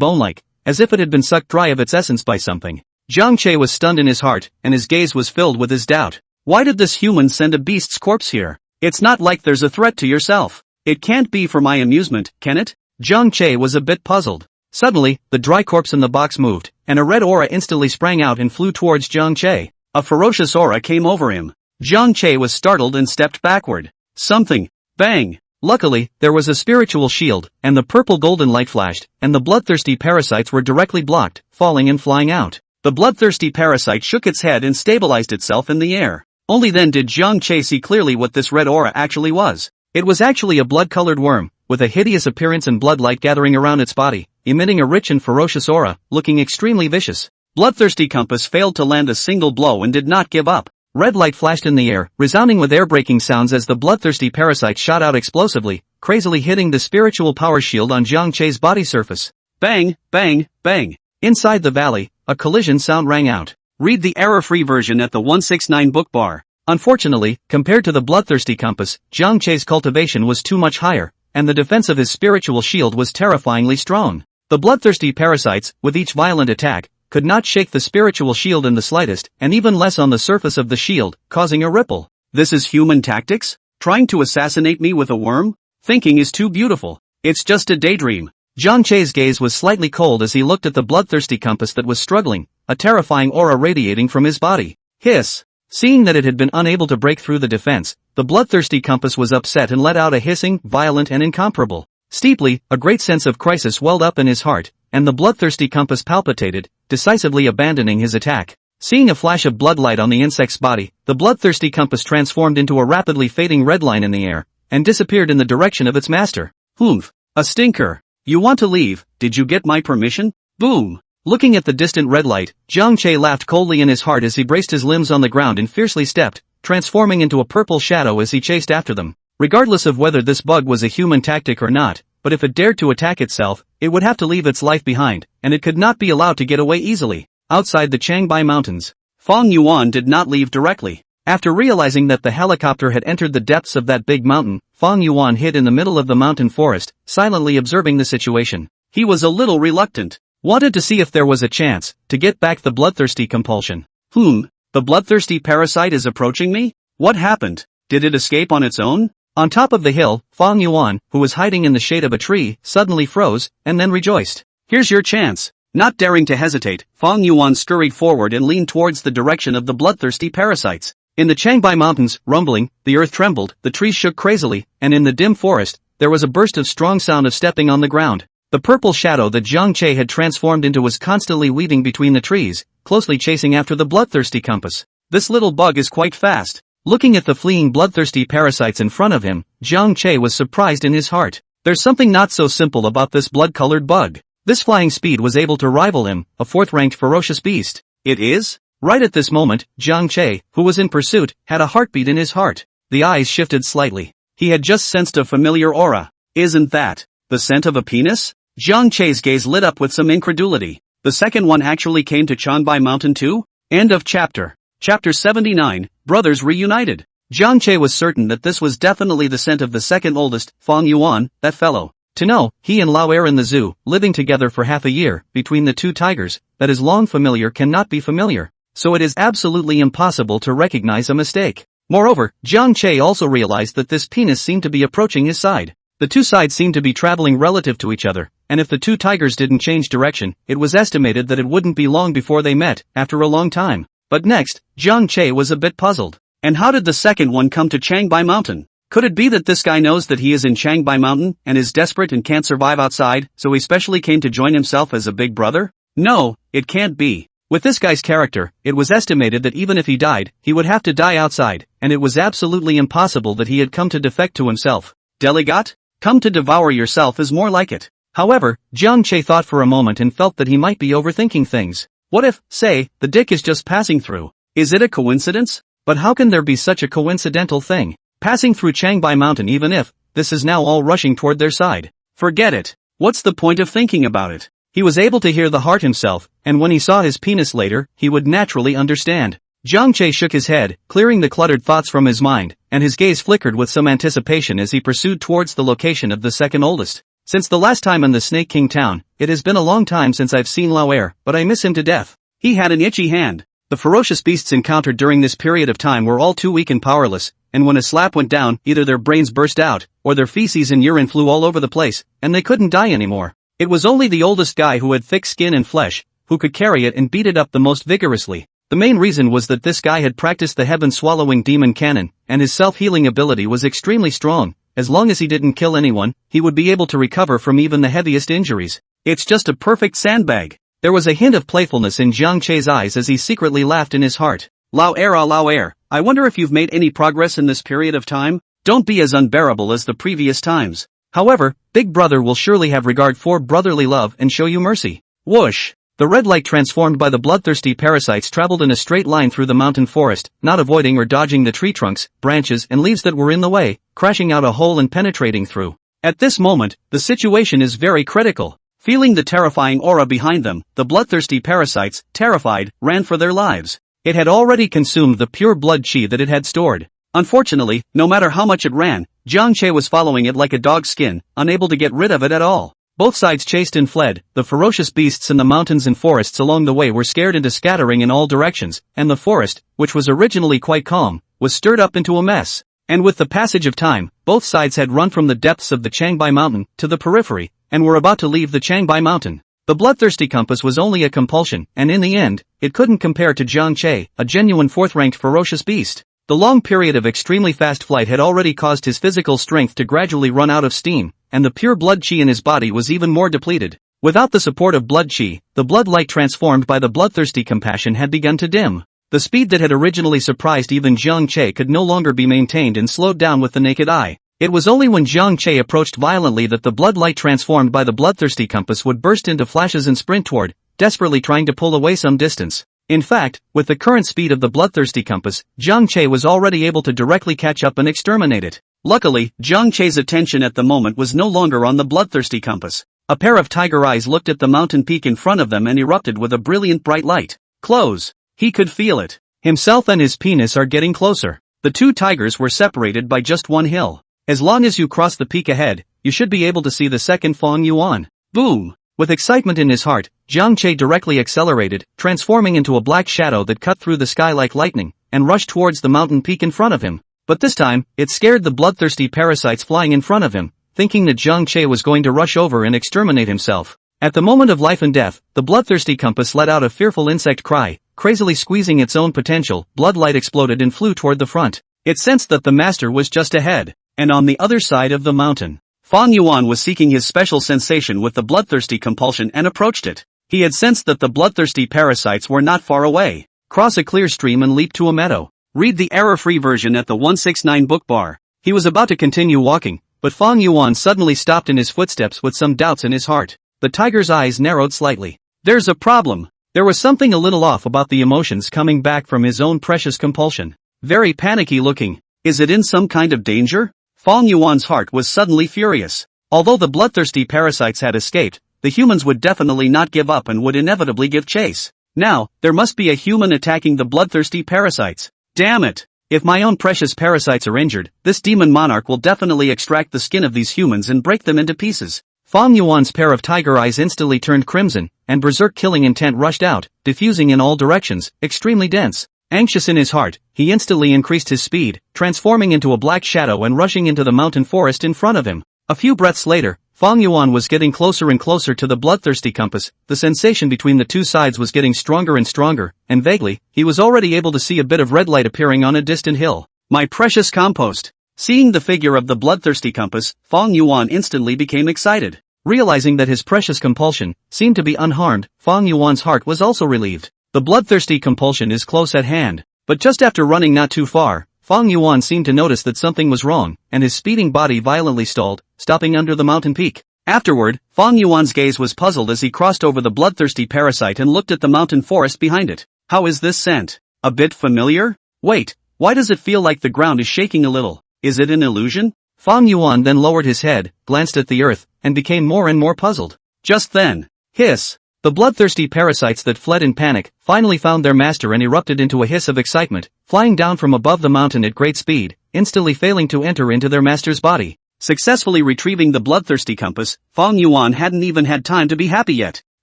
bone-like, as if it had been sucked dry of its essence by something. Jiang Che was stunned in his heart, and his gaze was filled with his doubt. Why did this human send a beast's corpse here? It's not like there's a threat to yourself. It can't be for my amusement, can it? Jiang Che was a bit puzzled. Suddenly, the dry corpse in the box moved, and a red aura instantly sprang out and flew towards Jiang Che. A ferocious aura came over him. Jiang Che was startled and stepped backward. Something. Bang! Luckily, there was a spiritual shield, and the purple golden light flashed, and the bloodthirsty parasites were directly blocked, falling and flying out. The bloodthirsty parasite shook its head and stabilized itself in the air. Only then did Jiang Che see clearly what this red aura actually was. It was actually a blood-colored worm, with a hideous appearance and blood light gathering around its body, emitting a rich and ferocious aura, looking extremely vicious. Bloodthirsty Compass failed to land a single blow and did not give up. Red light flashed in the air, resounding with air-breaking sounds as the bloodthirsty parasite shot out explosively, crazily hitting the spiritual power shield on Jiang Che's body surface. Bang, bang, bang. Inside the valley, a collision sound rang out. Read the error-free version at the 169 book bar. Unfortunately, compared to the bloodthirsty compass, Jiang Che's cultivation was too much higher, and the defense of his spiritual shield was terrifyingly strong. The bloodthirsty parasites, with each violent attack, could not shake the spiritual shield in the slightest, and even less on the surface of the shield, causing a ripple. This is human tactics? Trying to assassinate me with a worm? Thinking is too beautiful. It's just a daydream. Jiang Che's gaze was slightly cold as he looked at the bloodthirsty compass that was struggling, a terrifying aura radiating from his body. Hiss! Seeing that it had been unable to break through the defense, the bloodthirsty compass was upset and let out a hissing, violent and incomparable. Steeply, a great sense of crisis welled up in his heart, and the bloodthirsty compass palpitated, decisively abandoning his attack. Seeing a flash of bloodlight on the insect's body, the bloodthirsty compass transformed into a rapidly fading red line in the air, and disappeared in the direction of its master. Humph! A stinker! You want to leave? Did you get my permission? Boom! Looking at the distant red light, Jiang Che laughed coldly in his heart as he braced his limbs on the ground and fiercely stepped, transforming into a purple shadow as he chased after them. Regardless of whether this bug was a human tactic or not, but if it dared to attack itself, it would have to leave its life behind, and it could not be allowed to get away easily. Outside the Changbai Mountains, Fong Yuan did not leave directly. After realizing that the helicopter had entered the depths of that big mountain, Fong Yuan hid in the middle of the mountain forest, silently observing the situation. He was a little reluctant. Wanted to see if there was a chance to get back the bloodthirsty compulsion. The bloodthirsty parasite is approaching me? What happened? Did it escape on its own? On top of the hill, Fong Yuan, who was hiding in the shade of a tree, suddenly froze, and then rejoiced. Here's your chance. Not daring to hesitate, Fong Yuan scurried forward and leaned towards the direction of the bloodthirsty parasites. In the Changbai Mountains, rumbling, the earth trembled, the trees shook crazily, and in the dim forest, there was a burst of strong sound of stepping on the ground. The purple shadow that Jiang Che had transformed into was constantly weaving between the trees, closely chasing after the bloodthirsty compass. This little bug is quite fast. Looking at the fleeing bloodthirsty parasites in front of him, Jiang Che was surprised in his heart. There's something not so simple about this blood-colored bug. This flying speed was able to rival him, a fourth-ranked ferocious beast. It is? Right at this moment, Jiang Che, who was in pursuit, had a heartbeat in his heart. The eyes shifted slightly. He had just sensed a familiar aura. Isn't that the scent of a penis? Jiang Che's gaze lit up with some incredulity. The second one actually came to Changbai Mountain too? End of chapter. Chapter 79, Brothers Reunited. Jiang Che was certain that this was definitely the scent of the second oldest, Fong Yuan, that fellow. To know, he and Lao Er in the zoo, living together for half a year, between the two tigers, that is long familiar cannot be familiar. So it is absolutely impossible to recognize a mistake. Moreover, Jiang Che also realized that this penis seemed to be approaching his side. The two sides seemed to be traveling relative to each other, and if the two tigers didn't change direction, it was estimated that it wouldn't be long before they met, after a long time. But next, Jiang Che was a bit puzzled. And how did the second one come to Changbai Mountain? Could it be that this guy knows that he is in Changbai Mountain, and is desperate and can't survive outside, so he specially came to join himself as a big brother? No, it can't be. With this guy's character, it was estimated that even if he died, he would have to die outside, and it was absolutely impossible that he had come to defect to himself. Delegate? Come to devour yourself is more like it. However, Jiang Che thought for a moment and felt that he might be overthinking things. What if, say, the dick is just passing through? Is it a coincidence? But how can there be such a coincidental thing? Passing through Changbai Mountain even if, this is now all rushing toward their side. Forget it. What's the point of thinking about it? He was able to hear the heart himself, and when he saw his penis later, he would naturally understand. Jiang Che shook his head, clearing the cluttered thoughts from his mind, and his gaze flickered with some anticipation as he pursued towards the location of the second oldest. Since the last time in the Snake King town, it has been a long time since I've seen Lao Er, but I miss him to death. He had an itchy hand. The ferocious beasts encountered during this period of time were all too weak and powerless, and when a slap went down, either their brains burst out, or their feces and urine flew all over the place, and they couldn't die anymore. It was only the oldest guy who had thick skin and flesh, who could carry it and beat it up the most vigorously. The main reason was that this guy had practiced the heaven-swallowing demon cannon, and his self-healing ability was extremely strong. As long as he didn't kill anyone, he would be able to recover from even the heaviest injuries. It's just a perfect sandbag. There was a hint of playfulness in Jiang Che's eyes as he secretly laughed in his heart. Lao Er, I wonder if you've made any progress in this period of time? Don't be as unbearable as the previous times. However, Big Brother will surely have regard for brotherly love and show you mercy. Whoosh! The red light transformed by the bloodthirsty parasites traveled in a straight line through the mountain forest, not avoiding or dodging the tree trunks, branches and leaves that were in the way, crashing out a hole and penetrating through. At this moment, the situation is very critical. Feeling the terrifying aura behind them, the bloodthirsty parasites, terrified, ran for their lives. It had already consumed the pure blood chi that it had stored. Unfortunately, no matter how much it ran, Jiang Che was following it like a dog's skin, unable to get rid of it at all. Both sides chased and fled. The ferocious beasts in the mountains and forests along the way were scared into scattering in all directions, and the forest, which was originally quite calm, was stirred up into a mess. And with the passage of time, both sides had run from the depths of the Changbai Mountain to the periphery, and were about to leave the Changbai Mountain. The bloodthirsty compass was only a compulsion, and in the end, it couldn't compare to Jiang Che, a genuine fourth-ranked ferocious beast. The long period of extremely fast flight had already caused his physical strength to gradually run out of steam, and the pure blood chi in his body was even more depleted. Without the support of blood chi, the blood light transformed by the bloodthirsty compassion had begun to dim. The speed that had originally surprised even Jiang Che could no longer be maintained and slowed down with the naked eye. It was only when Jiang Che approached violently that the blood light transformed by the bloodthirsty compass would burst into flashes and sprint toward, desperately trying to pull away some distance. In fact, with the current speed of the bloodthirsty compass, Jiang Che was already able to directly catch up and exterminate it. Luckily, Jiang Che's attention at the moment was no longer on the bloodthirsty compass. A pair of tiger eyes looked at the mountain peak in front of them and erupted with a brilliant bright light. Close. He could feel it. Himself and his penis are getting closer. The two tigers were separated by just one hill. As long as you cross the peak ahead, you should be able to see the second Fong Yuan. Boom! With excitement in his heart, Jiang Che directly accelerated, transforming into a black shadow that cut through the sky like lightning, and rushed towards the mountain peak in front of him. But this time, it scared the bloodthirsty parasites flying in front of him, thinking that Jiang Che was going to rush over and exterminate himself. At the moment of life and death, the bloodthirsty compass let out a fearful insect cry, crazily squeezing its own potential. Blood light exploded and flew toward the front. It sensed that the master was just ahead. And on the other side of the mountain, Fong Yuan was seeking his special sensation with the bloodthirsty compulsion and approached it. He had sensed that the bloodthirsty parasites were not far away. Cross a clear stream and leap to a meadow. Read the error-free version at the 169 book bar. He was about to continue walking, but Fong Yuan suddenly stopped in his footsteps with some doubts in his heart. The tiger's eyes narrowed slightly. There's a problem. There was something a little off about the emotions coming back from his own precious compulsion. Very panicky looking. Is it in some kind of danger? Fong Yuan's heart was suddenly furious. Although the bloodthirsty parasites had escaped, the humans would definitely not give up and would inevitably give chase. Now, there must be a human attacking the bloodthirsty parasites. Damn it! If my own precious parasites are injured, this demon monarch will definitely extract the skin of these humans and break them into pieces. Fong Yuan's pair of tiger eyes instantly turned crimson, and berserk killing intent rushed out, diffusing in all directions, extremely dense. Anxious in his heart, he instantly increased his speed, transforming into a black shadow and rushing into the mountain forest in front of him. A few breaths later, Fong Yuan was getting closer and closer to the bloodthirsty compass. The sensation between the two sides was getting stronger and stronger, and vaguely, he was already able to see a bit of red light appearing on a distant hill. My precious compost! Seeing the figure of the bloodthirsty compass, Fong Yuan instantly became excited. Realizing that his precious compulsion seemed to be unharmed, Fong Yuan's heart was also relieved. The bloodthirsty compulsion is close at hand. But just after running not too far, Fong Yuan seemed to notice that something was wrong, and his speeding body violently stalled, stopping under the mountain peak. Afterward, Fong Yuan's gaze was puzzled as he crossed over the bloodthirsty parasite and looked at the mountain forest behind it. How is this scent? A bit familiar? Wait, why does it feel like the ground is shaking a little? Is it an illusion? Fong Yuan then lowered his head, glanced at the earth, and became more and more puzzled. Just then, hiss! The bloodthirsty parasites that fled in panic finally found their master and erupted into a hiss of excitement, flying down from above the mountain at great speed, instantly failing to enter into their master's body. Successfully retrieving the bloodthirsty compass, Fong Yuan hadn't even had time to be happy yet.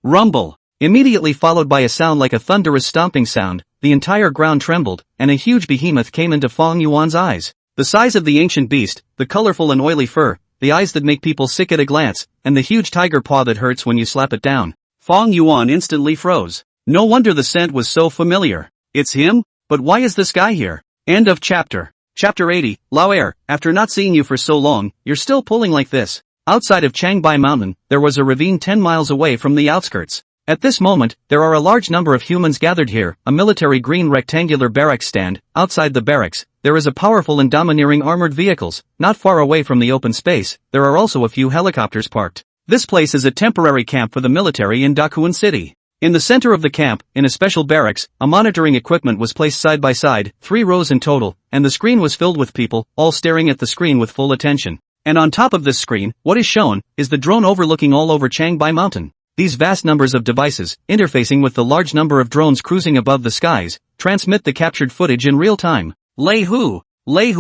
Rumble! Immediately followed by a sound like a thunderous stomping sound, the entire ground trembled, and a huge behemoth came into Fong Yuan's eyes. The size of the ancient beast, the colorful and oily fur, the eyes that make people sick at a glance, and the huge tiger paw that hurts when you slap it down. Fong Yuan instantly froze. No wonder the scent was so familiar. It's him? But why is this guy here? End of chapter. Chapter 80, Lao Er, after not seeing you for so long, you're still pulling like this. Outside of Changbai Mountain, there was a ravine 10 miles away from the outskirts. At this moment, there are a large number of humans gathered here, a military green rectangular barracks stand. Outside the barracks, there is a powerful and domineering armored vehicles. Not far away from the open space, there are also a few helicopters parked. This place is a temporary camp for the military in Dakuan City. In the center of the camp, in a special barracks, a monitoring equipment was placed side by side, 3 rows in total, and the screen was filled with people, all staring at the screen with full attention. And on top of this screen, what is shown, is the drone overlooking all over Changbai Mountain. These vast numbers of devices, interfacing with the large number of drones cruising above the skies, transmit the captured footage in real time. Lei Hu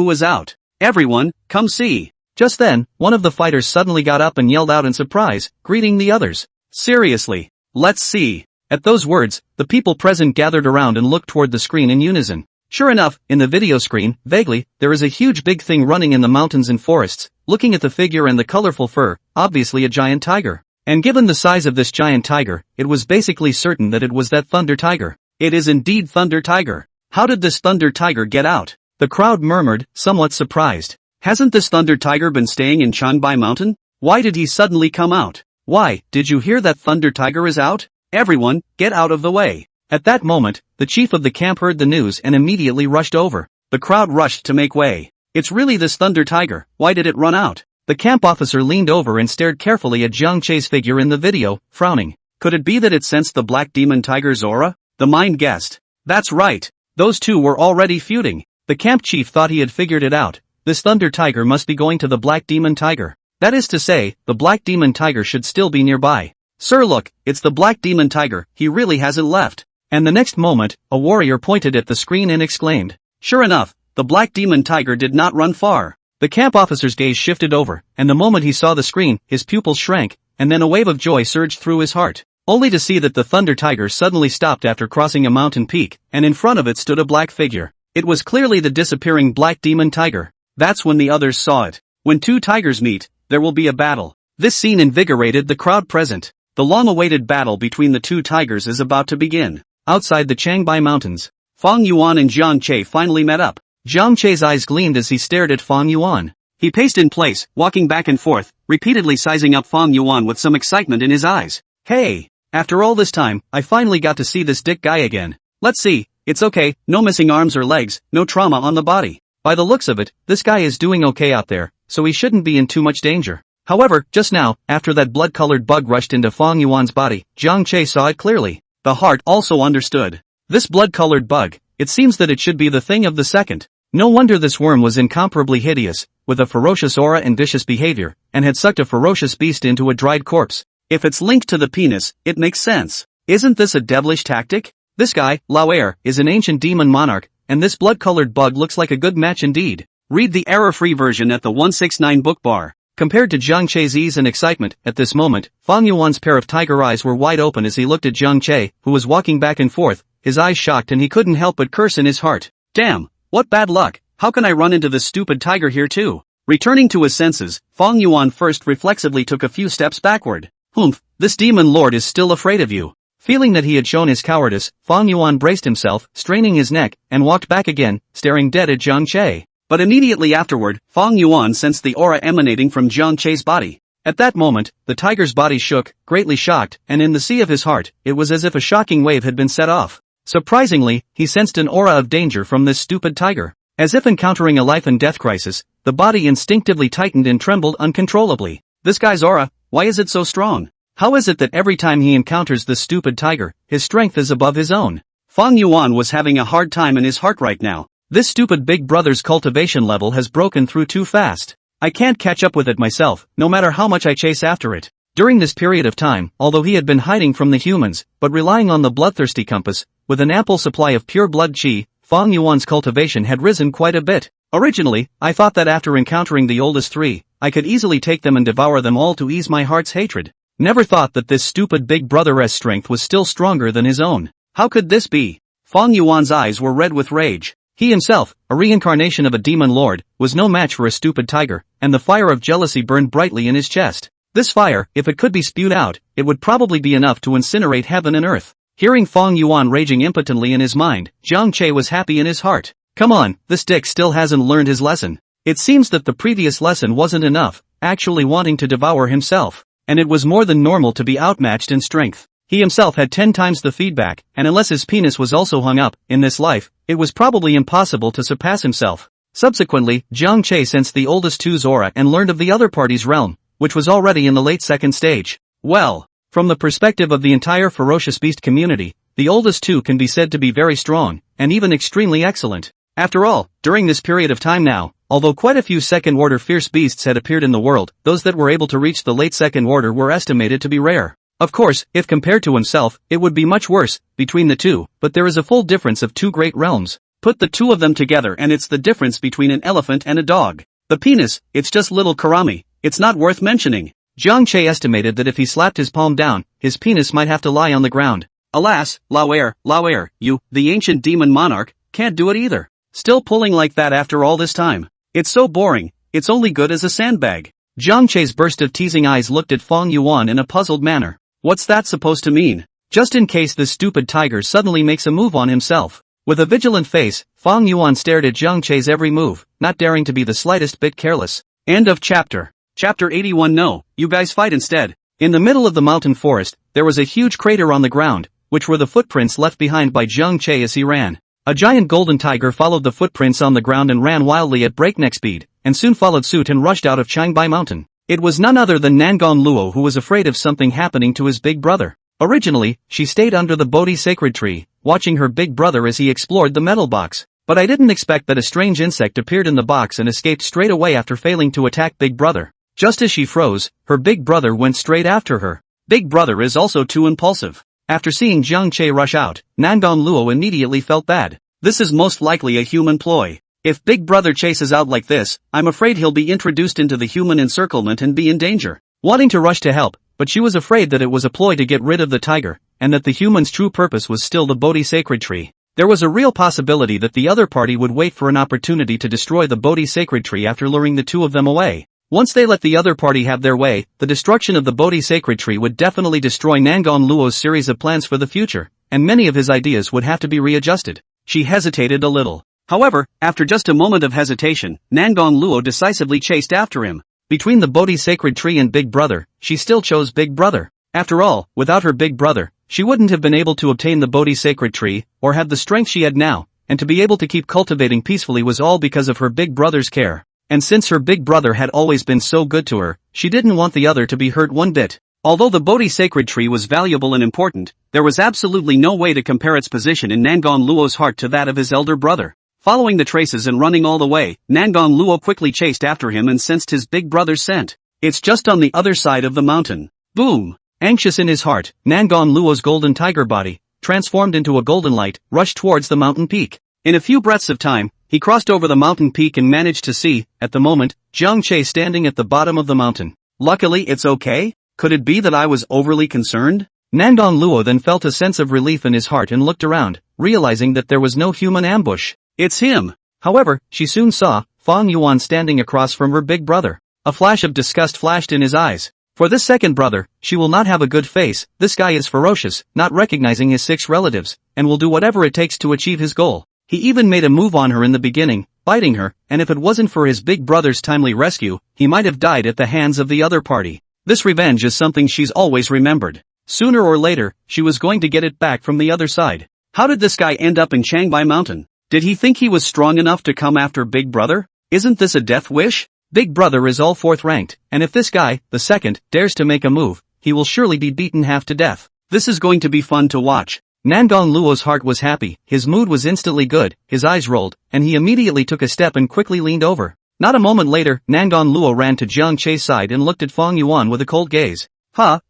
is out. Everyone, come see. Just then, one of the fighters suddenly got up and yelled out in surprise, greeting the others. Seriously? Let's see. At those words, the people present gathered around and looked toward the screen in unison. Sure enough, in the video screen, vaguely, there is a huge big thing running in the mountains and forests. Looking at the figure and the colorful fur, obviously a giant tiger. And given the size of this giant tiger, it was basically certain that it was that Thunder Tiger. It is indeed Thunder Tiger. How did this Thunder Tiger get out? The crowd murmured, somewhat surprised. Hasn't this Thunder Tiger been staying in Changbai Mountain? Why did he suddenly come out? Why, did you hear that Thunder Tiger is out? Everyone, get out of the way. At that moment, the chief of the camp heard the news and immediately rushed over. The crowd rushed to make way. It's really this Thunder Tiger, why did it run out? The camp officer leaned over and stared carefully at Jiang Che's figure in the video, frowning. Could it be that it sensed the Black Demon Tiger's aura? The mind guessed. That's right. Those two were already feuding. The camp chief thought he had figured it out. This Thunder Tiger must be going to the Black Demon Tiger. That is to say, the Black Demon Tiger should still be nearby. Sir, look, it's the Black Demon Tiger, he really hasn't left. And the next moment, a warrior pointed at the screen and exclaimed. Sure enough, the Black Demon Tiger did not run far. The camp officer's gaze shifted over, and the moment he saw the screen, his pupils shrank, and then a wave of joy surged through his heart. Only to see that the Thunder Tiger suddenly stopped after crossing a mountain peak, and in front of it stood a black figure. It was clearly the disappearing Black Demon Tiger. That's when the others saw it. When two tigers meet, there will be a battle. This scene invigorated the crowd present. The long-awaited battle between the two tigers is about to begin. Outside the Changbai Mountains, Fong Yuan and Jiang Che finally met up. Jiang Che's eyes gleamed as he stared at Fong Yuan. He paced in place, walking back and forth, repeatedly sizing up Fong Yuan with some excitement in his eyes. Hey! After all this time, I finally got to see this dick guy again. Let's see, it's okay, no missing arms or legs, no trauma on the body. By the looks of it, this guy is doing okay out there, so he shouldn't be in too much danger. However, just now, after that blood-colored bug rushed into Fong Yuan's body, Jiang Che saw it clearly. The heart also understood. This blood-colored bug, it seems that it should be the thing of the second. No wonder this worm was incomparably hideous, with a ferocious aura and vicious behavior, and had sucked a ferocious beast into a dried corpse. If it's linked to the penis, it makes sense. Isn't this a devilish tactic? This guy, Lao Er, is an ancient demon monarch, and this blood-colored bug looks like a good match indeed. Read the error-free version at the 169 book bar. Compared to Jiang Che's ease and excitement, at this moment, Fong Yuan's pair of tiger eyes were wide open as he looked at Jiang Che, who was walking back and forth, his eyes shocked and he couldn't help but curse in his heart. Damn, what bad luck, how can I run into this stupid tiger here too? Returning to his senses, Fong Yuan first reflexively took a few steps backward. Humph, this demon lord is still afraid of you. Feeling that he had shown his cowardice, Fong Yuan braced himself, straining his neck, and walked back again, staring dead at Jiang Che. But immediately afterward, Fong Yuan sensed the aura emanating from Jiang Che's body. At that moment, the tiger's body shook, greatly shocked, and in the sea of his heart, it was as if a shocking wave had been set off. Surprisingly, he sensed an aura of danger from this stupid tiger. As if encountering a life and death crisis, the body instinctively tightened and trembled uncontrollably. This guy's aura, why is it so strong? How is it that every time he encounters this stupid tiger, his strength is above his own? Fong Yuan was having a hard time in his heart right now. This stupid big brother's cultivation level has broken through too fast. I can't catch up with it myself, no matter how much I chase after it. During this period of time, although he had been hiding from the humans, but relying on the bloodthirsty compass, with an ample supply of pure blood qi, Fong Yuan's cultivation had risen quite a bit. Originally, I thought that after encountering the oldest three, I could easily take them and devour them all to ease my heart's hatred. Never thought that this stupid big brother's strength was still stronger than his own. How could this be? Fong Yuan's eyes were red with rage. He himself, a reincarnation of a demon lord, was no match for a stupid tiger, and the fire of jealousy burned brightly in his chest. This fire, if it could be spewed out, it would probably be enough to incinerate heaven and earth. Hearing Fong Yuan raging impotently in his mind, Jiang Che was happy in his heart. Come on, this dick still hasn't learned his lesson. It seems that the previous lesson wasn't enough, actually wanting to devour himself. And it was more than normal to be outmatched in strength. He himself had 10 times the feedback, and unless his penis was also hung up, in this life, it was probably impossible to surpass himself. Subsequently, Jiang Che sensed the oldest two's aura and learned of the other party's realm, which was already in the late second stage. Well, from the perspective of the entire ferocious beast community, the oldest two can be said to be very strong, and even extremely excellent. After all, during this period of time now, although quite a few second-order fierce beasts had appeared in the world, those that were able to reach the late second order were estimated to be rare. Of course, if compared to himself, it would be much worse, between the two, but there is a full difference of two great realms. Put the two of them together and it's the difference between an elephant and a dog. The penis, it's just little Karami, it's not worth mentioning. Jiang Che estimated that if he slapped his palm down, his penis might have to lie on the ground. Alas, Lao Er, you, the ancient demon monarch, can't do it either. Still pulling like that after all this time. It's so boring, it's only good as a sandbag. Jiang Che's burst of teasing eyes looked at Fong Yuan in a puzzled manner. What's that supposed to mean? Just in case this stupid tiger suddenly makes a move on himself. With a vigilant face, Fong Yuan stared at Jiang Che's every move, not daring to be the slightest bit careless. End of chapter. Chapter 81. No, you guys fight instead. In the middle of the mountain forest, there was a huge crater on the ground, which were the footprints left behind by Jiang Che as he ran. A giant golden tiger followed the footprints on the ground and ran wildly at breakneck speed, and soon followed suit and rushed out of Changbai Mountain. It was none other than Nangon Luo, who was afraid of something happening to his big brother. Originally, she stayed under the Bodhi sacred tree, watching her big brother as he explored the metal box. But I didn't expect that a strange insect appeared in the box and escaped straight away after failing to attack big brother. Just as she froze, her big brother went straight after her. Big brother is also too impulsive. After seeing Jiang Che rush out, Nangon Luo immediately felt bad. This is most likely a human ploy. If big brother chases out like this, I'm afraid he'll be introduced into the human encirclement and be in danger. Wanting to rush to help, but she was afraid that it was a ploy to get rid of the tiger, and that the human's true purpose was still the Bodhi sacred tree. There was a real possibility that the other party would wait for an opportunity to destroy the Bodhi sacred tree after luring the two of them away. Once they let the other party have their way, the destruction of the Bodhi sacred tree would definitely destroy Nangon Luo's series of plans for the future, and many of his ideas would have to be readjusted. She hesitated a little. However, after just a moment of hesitation, Nangon Luo decisively chased after him. Between the Bodhi sacred tree and Big Brother, she still chose Big Brother. After all, without her Big Brother, she wouldn't have been able to obtain the Bodhi sacred tree, or have the strength she had now, and to be able to keep cultivating peacefully was all because of her Big Brother's care. And since her Big Brother had always been so good to her, she didn't want the other to be hurt one bit. Although the Bodhi sacred tree was valuable and important, there was absolutely no way to compare its position in Nangon Luo's heart to that of his elder brother. Following the traces and running all the way, Nangon Luo quickly chased after him and sensed his big brother's scent. It's just on the other side of the mountain. Boom! Anxious in his heart, Nangon Luo's golden tiger body, transformed into a golden light, rushed towards the mountain peak. In a few breaths of time, he crossed over the mountain peak and managed to see, at the moment, Jiang Che standing at the bottom of the mountain. Luckily it's okay? Could it be that I was overly concerned? Nangon Luo then felt a sense of relief in his heart and looked around, realizing that there was no human ambush. It's him! However, she soon saw Fong Yuan standing across from her big brother. A flash of disgust flashed in his eyes. For this second brother, she will not have a good face. This guy is ferocious, not recognizing his 6 relatives, and will do whatever it takes to achieve his goal. He even made a move on her in the beginning, biting her, and if it wasn't for his big brother's timely rescue, he might have died at the hands of the other party. This revenge is something she's always remembered. Sooner or later, she was going to get it back from the other side. How did this guy end up in Changbai Mountain? Did he think he was strong enough to come after Big Brother? Isn't this a death wish? Big Brother is all 4th ranked, and if this guy, the second, dares to make a move, he will surely be beaten half to death. This is going to be fun to watch. Nangon Luo's heart was happy, his mood was instantly good, his eyes rolled, and he immediately took a step and quickly leaned over. Not a moment later, Nangon Luo ran to Jiang Che's side and looked at Fong Yuan with a cold gaze.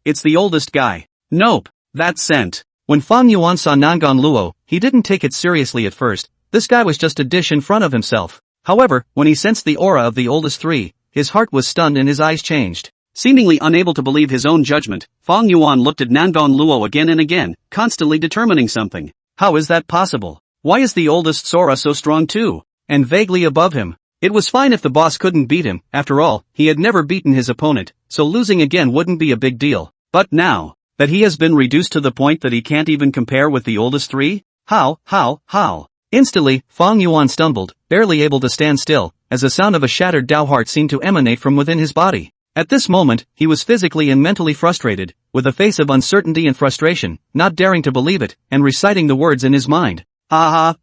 It's the oldest guy. Nope, that's scent. When Fong Yuan saw Nangon Luo, he didn't take it seriously at first. This guy was just a dish in front of himself. However, when he sensed the aura of the oldest 3, his heart was stunned and his eyes changed. Seemingly unable to believe his own judgment, Fong Yuan looked at Nangon Luo again and again, constantly determining something. How is that possible? Why is the oldest Sora so strong too? And vaguely above him. It was fine if the boss couldn't beat him, after all, he had never beaten his opponent, so losing again wouldn't be a big deal. But now, that he has been reduced to the point that he can't even compare with the oldest 3? How? Instantly, Fong Yuan stumbled, barely able to stand still, as the sound of a shattered Dao heart seemed to emanate from within his body. At this moment, he was physically and mentally frustrated, with a face of uncertainty and frustration, not daring to believe it, and reciting the words in his mind.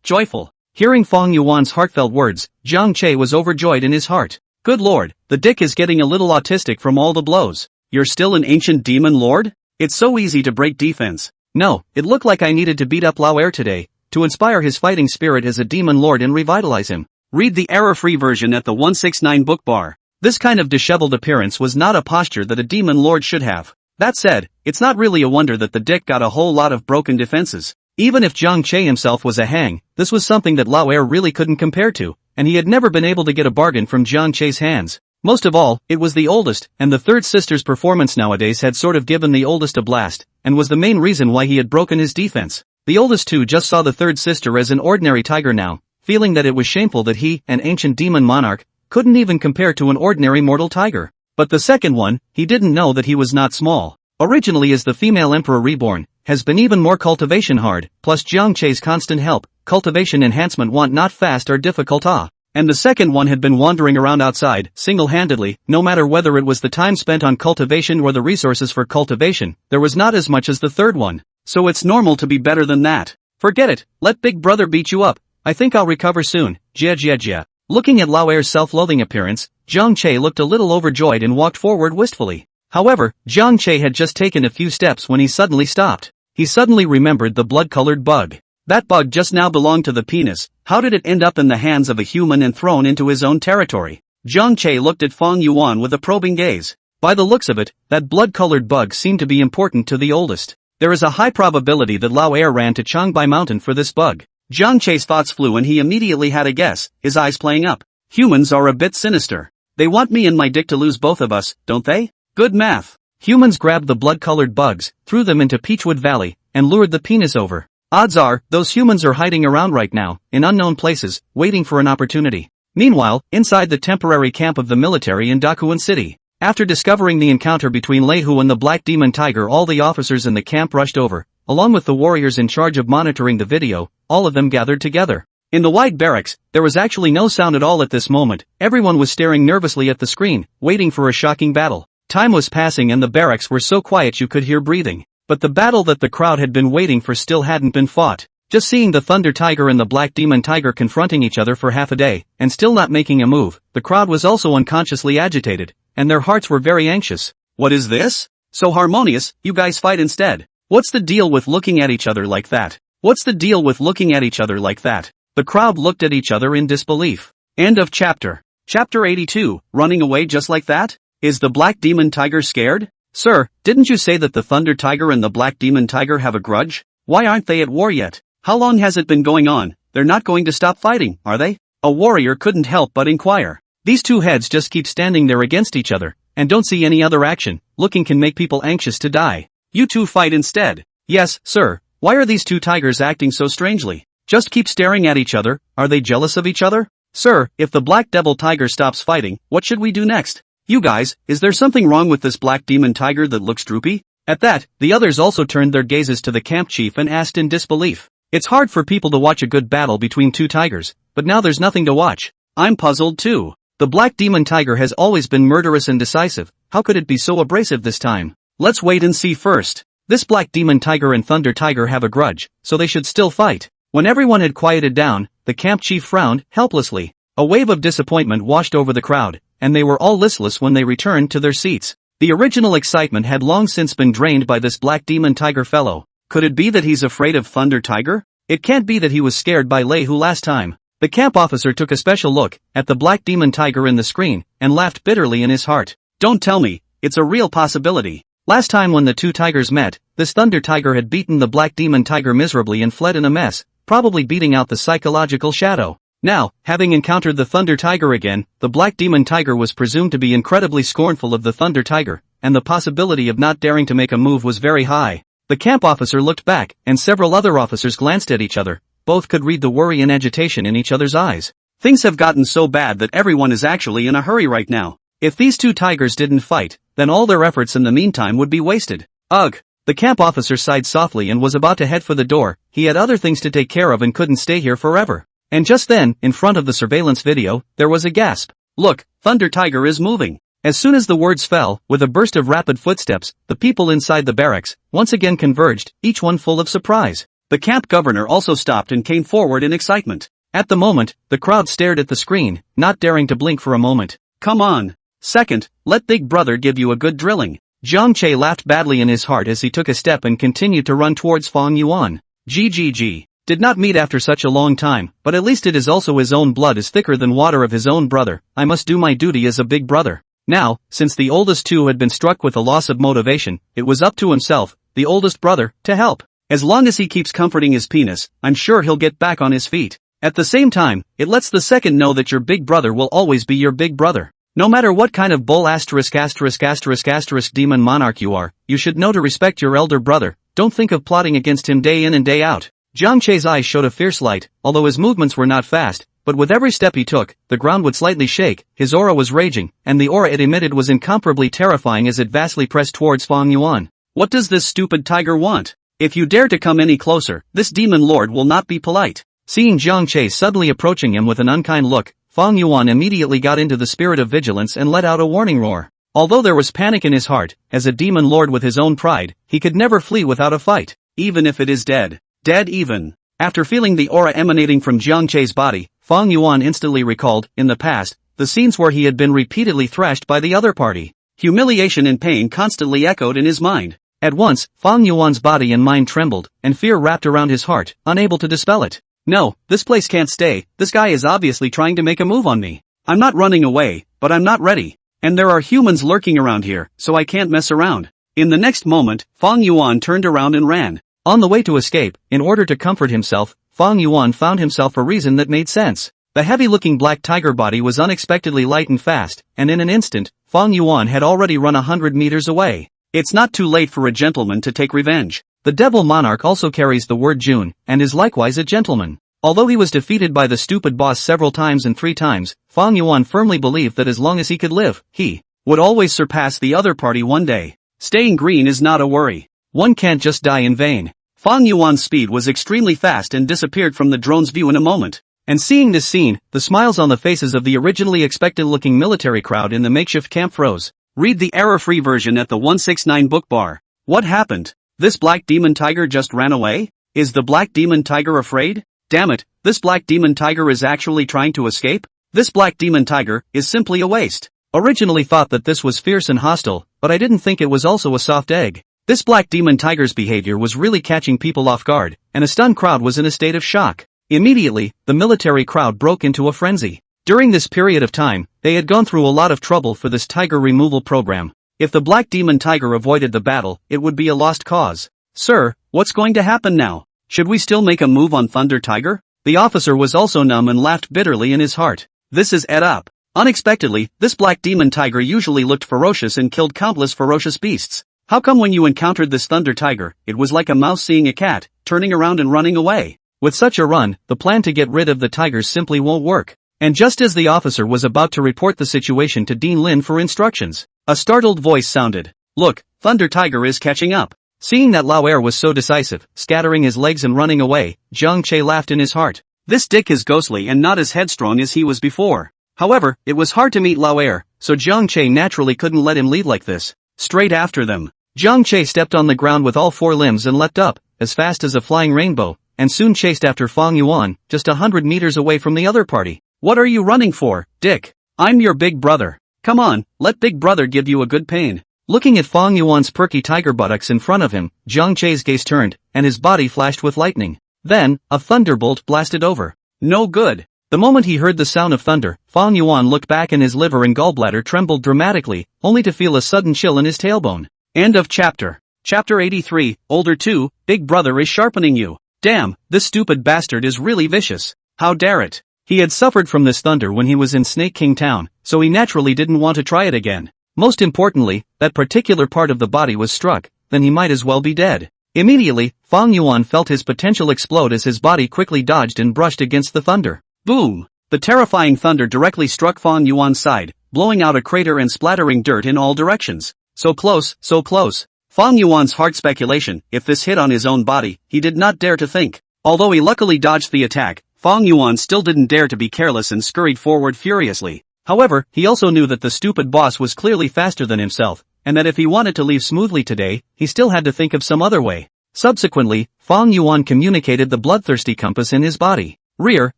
Joyful. Hearing Fong Yuan's heartfelt words, Jiang Che was overjoyed in his heart. Good lord, the dick is getting a little autistic from all the blows. You're still an ancient demon lord? It's so easy to break defense. No, it looked like I needed to beat up Lao Er today, to inspire his fighting spirit as a demon lord and revitalize him. Read the error-free version at the 169 book bar. This kind of disheveled appearance was not a posture that a demon lord should have. That said, it's not really a wonder that the dick got a whole lot of broken defenses. Even if Jiang Che himself was a hang, this was something that Lao Er really couldn't compare to, and he had never been able to get a bargain from Jiang Che's hands. Most of all, it was the oldest, and the third sister's performance nowadays had sort of given the oldest a blast, and was the main reason why he had broken his defense. The oldest too just saw the third sister as an ordinary tiger now, feeling that it was shameful that he, an ancient demon monarch, couldn't even compare to an ordinary mortal tiger. But the second one, he didn't know that he was not small. Originally as the female emperor Reborn, has been even more cultivation hard, plus Jiang Che's constant help, cultivation enhancement want not fast or difficult And the second one had been wandering around outside, single-handedly, no matter whether it was the time spent on cultivation or the resources for cultivation, there was not as much as the third one. So it's normal to be better than that. Forget it, let Big Brother beat you up, I think I'll recover soon, jia. Looking at Lao Er's self-loathing appearance, Jiang Che looked a little overjoyed and walked forward wistfully. However, Jiang Che had just taken a few steps when he suddenly stopped. He suddenly remembered the blood-colored bug. That bug just now belonged to the penis, how did it end up in the hands of a human and thrown into his own territory? Jiang Che looked at Fong Yuan with a probing gaze. By the looks of it, that blood-colored bug seemed to be important to the oldest. There is a high probability that Lao Er ran to Changbai Mountain for this bug. Jiang Che's thoughts flew and he immediately had a guess, his eyes playing up. Humans are a bit sinister. They want me and my dick to lose both of us, don't they? Good math. Humans grabbed the blood-colored bugs, threw them into Peachwood Valley, and lured the penis over. Odds are, those humans are hiding around right now, in unknown places, waiting for an opportunity. Meanwhile, inside the temporary camp of the military in Dakuan City. After discovering the encounter between Lei Hu and the Black Demon Tiger, all the officers in the camp rushed over, along with the warriors in charge of monitoring the video, all of them gathered together. In the wide barracks, there was actually no sound at all at this moment, everyone was staring nervously at the screen, waiting for a shocking battle. Time was passing and the barracks were so quiet you could hear breathing. But the battle that the crowd had been waiting for still hadn't been fought. Just seeing the Thunder Tiger and the Black Demon Tiger confronting each other for half a day, and still not making a move, the crowd was also unconsciously agitated, and their hearts were very anxious. What is this? So harmonious, you guys fight instead. What's the deal with looking at each other like that? What's the deal with looking at each other like that? The crowd looked at each other in disbelief. End of chapter. Chapter 82, running away just like that? Is the Black Demon Tiger scared? Sir, didn't you say that the Thunder Tiger and the Black Demon Tiger have a grudge? Why aren't they at war yet? How long has it been going on? They're not going to stop fighting, are they? A warrior couldn't help but inquire. These two heads just keep standing there against each other, and don't see any other action. Looking can make people anxious to die. You two fight instead. Yes, sir. Why are these two tigers acting so strangely? Just keep staring at each other, are they jealous of each other? Sir, if the Black Devil Tiger stops fighting, what should we do next? You guys, is there something wrong with this Black Demon Tiger that looks droopy? At that, the others also turned their gazes to the camp chief and asked in disbelief. It's hard for people to watch a good battle between two tigers, but now there's nothing to watch. I'm puzzled too. The Black Demon Tiger has always been murderous and decisive, how could it be so abrasive this time? Let's wait and see first. This Black Demon Tiger and Thunder Tiger have a grudge, so they should still fight. When everyone had quieted down, the camp chief frowned, helplessly. A wave of disappointment washed over the crowd, and they were all listless when they returned to their seats. The original excitement had long since been drained by this Black Demon Tiger fellow. Could it be that he's afraid of Thunder Tiger? It can't be that he was scared by Lei Hu last time. The camp officer took a special look at the Black Demon Tiger in the screen, and laughed bitterly in his heart. Don't tell me, it's a real possibility. Last time when the two tigers met, this Thunder Tiger had beaten the Black Demon Tiger miserably and fled in a mess, probably beating out the psychological shadow. Now, having encountered the Thunder Tiger again, the Black Demon Tiger was presumed to be incredibly scornful of the Thunder Tiger, and the possibility of not daring to make a move was very high. The camp officer looked back, and several other officers glanced at each other. Both could read the worry and agitation in each other's eyes. Things have gotten so bad that everyone is actually in a hurry right now. If these two tigers didn't fight, then all their efforts in the meantime would be wasted. Ugh! The camp officer sighed softly and was about to head for the door. He had other things to take care of and couldn't stay here forever. And just then, in front of the surveillance video, there was a gasp. Look, Thunder Tiger is moving. As soon as the words fell, with a burst of rapid footsteps, the people inside the barracks once again converged, each one full of surprise. The camp governor also stopped and came forward in excitement. At the moment, the crowd stared at the screen, not daring to blink for a moment. Come on. Second, let Big Brother give you a good drilling. Jiang Che laughed badly in his heart as he took a step and continued to run towards Fong Yuan. GGG. Did not meet after such a long time, but at least it is also his own blood is thicker than water of his own brother. I must do my duty as a big brother. Now, since the oldest two had been struck with a loss of motivation, it was up to himself, the oldest brother, to help. As long as he keeps comforting his penis, I'm sure he'll get back on his feet. At the same time, it lets the second know that your big brother will always be your big brother. No matter what kind of bull ***** demon monarch you are, you should know to respect your elder brother. Don't think of plotting against him day in and day out. Jiang Che's eyes showed a fierce light, although his movements were not fast, but with every step he took, the ground would slightly shake, his aura was raging, and the aura it emitted was incomparably terrifying as it vastly pressed towards Fong Yuan. What does this stupid tiger want? If you dare to come any closer, this demon lord will not be polite. Seeing Jiang Che suddenly approaching him with an unkind look, Fong Yuan immediately got into the spirit of vigilance and let out a warning roar. Although there was panic in his heart, as a demon lord with his own pride, he could never flee without a fight, even if it is dead. Dead even. After feeling the aura emanating from Jiang Che's body, Fong Yuan instantly recalled, in the past, the scenes where he had been repeatedly thrashed by the other party. Humiliation and pain constantly echoed in his mind. At once, Fong Yuan's body and mind trembled, and fear wrapped around his heart, unable to dispel it. No, this place can't stay, this guy is obviously trying to make a move on me. I'm not running away, but I'm not ready. And there are humans lurking around here, so I can't mess around. In the next moment, Fong Yuan turned around and ran. On the way to escape, in order to comfort himself, Fong Yuan found himself a reason that made sense. The heavy-looking black tiger body was unexpectedly light and fast, and in an instant, Fong Yuan had already run 100 meters away. It's not too late for a gentleman to take revenge. The devil monarch also carries the word Jun, and is likewise a gentleman. Although he was defeated by the stupid boss several times and 3 times, Fong Yuan firmly believed that as long as he could live, he would always surpass the other party one day. Staying green is not a worry. One can't just die in vain. Fong Yuan's speed was extremely fast and disappeared from the drone's view in a moment. And seeing this scene, the smiles on the faces of the originally expectant-looking military crowd in the makeshift camp froze. Read the error-free version at the 169 book bar. What happened? This black demon tiger just ran away? Is the black demon tiger afraid? Damn it, this black demon tiger is actually trying to escape? This black demon tiger is simply a waste. Originally thought that this was fierce and hostile, but I didn't think it was also a soft egg. This black demon tiger's behavior was really catching people off guard, and a stunned crowd was in a state of shock. Immediately, the military crowd broke into a frenzy. During this period of time, they had gone through a lot of trouble for this tiger removal program. If the black demon tiger avoided the battle, it would be a lost cause. Sir, what's going to happen now? Should we still make a move on Thunder Tiger? The officer was also numb and laughed bitterly in his heart. This is ed up. Unexpectedly, this black demon tiger usually looked ferocious and killed countless ferocious beasts. How come when you encountered this Thunder Tiger, it was like a mouse seeing a cat, turning around and running away? With such a run, the plan to get rid of the tigers simply won't work. And just as the officer was about to report the situation to Dean Lin for instructions, a startled voice sounded. Look, Thunder Tiger is catching up. Seeing that Lao Er was so decisive, scattering his legs and running away, Jiang Che laughed in his heart. This dick is ghostly and not as headstrong as he was before. However, it was hard to meet Lao Er, so Jiang Che naturally couldn't let him lead like this. Straight after them. Jiang Che stepped on the ground with all 4 limbs and leapt up, as fast as a flying rainbow, and soon chased after Fong Yuan, just 100 meters away from the other party. What are you running for, Dick? I'm your big brother. Come on, let big brother give you a good pain. Looking at Fong Yuan's perky tiger buttocks in front of him, Jiang Che's gaze turned, and his body flashed with lightning. Then, a thunderbolt blasted over. No good. The moment he heard the sound of thunder, Fong Yuan looked back and his liver and gallbladder trembled dramatically, only to feel a sudden chill in his tailbone. End of chapter. Chapter 83, Older 2, Big Brother is sharpening you. Damn, this stupid bastard is really vicious. How dare it? He had suffered from this thunder when he was in Snake King Town, so he naturally didn't want to try it again. Most importantly, that particular part of the body was struck, then he might as well be dead. Immediately, Fong Yuan felt his potential explode as his body quickly dodged and brushed against the thunder. Boom! The terrifying thunder directly struck Fong Yuan's side, blowing out a crater and splattering dirt in all directions. So close, so close. Fong Yuan's heart speculation, if this hit on his own body, he did not dare to think. Although he luckily dodged the attack, Fong Yuan still didn't dare to be careless and scurried forward furiously. However, he also knew that the stupid boss was clearly faster than himself, and that if he wanted to leave smoothly today, he still had to think of some other way. Subsequently, Fong Yuan communicated the bloodthirsty compass in his body. Rear,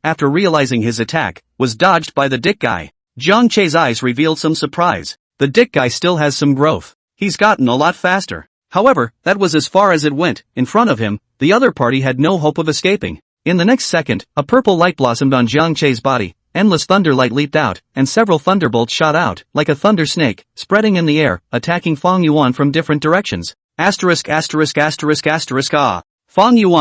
after realizing his attack, was dodged by the dick guy. Jiang Che's eyes revealed some surprise. The dick guy still has some growth. He's gotten a lot faster. However, that was as far as it went. In front of him, the other party had no hope of escaping. In the next second, a purple light blossomed on Jiang Che's body. Endless thunderlight leaped out, and several thunderbolts shot out, like a thunder snake, spreading in the air, attacking Fong Yuan from different directions.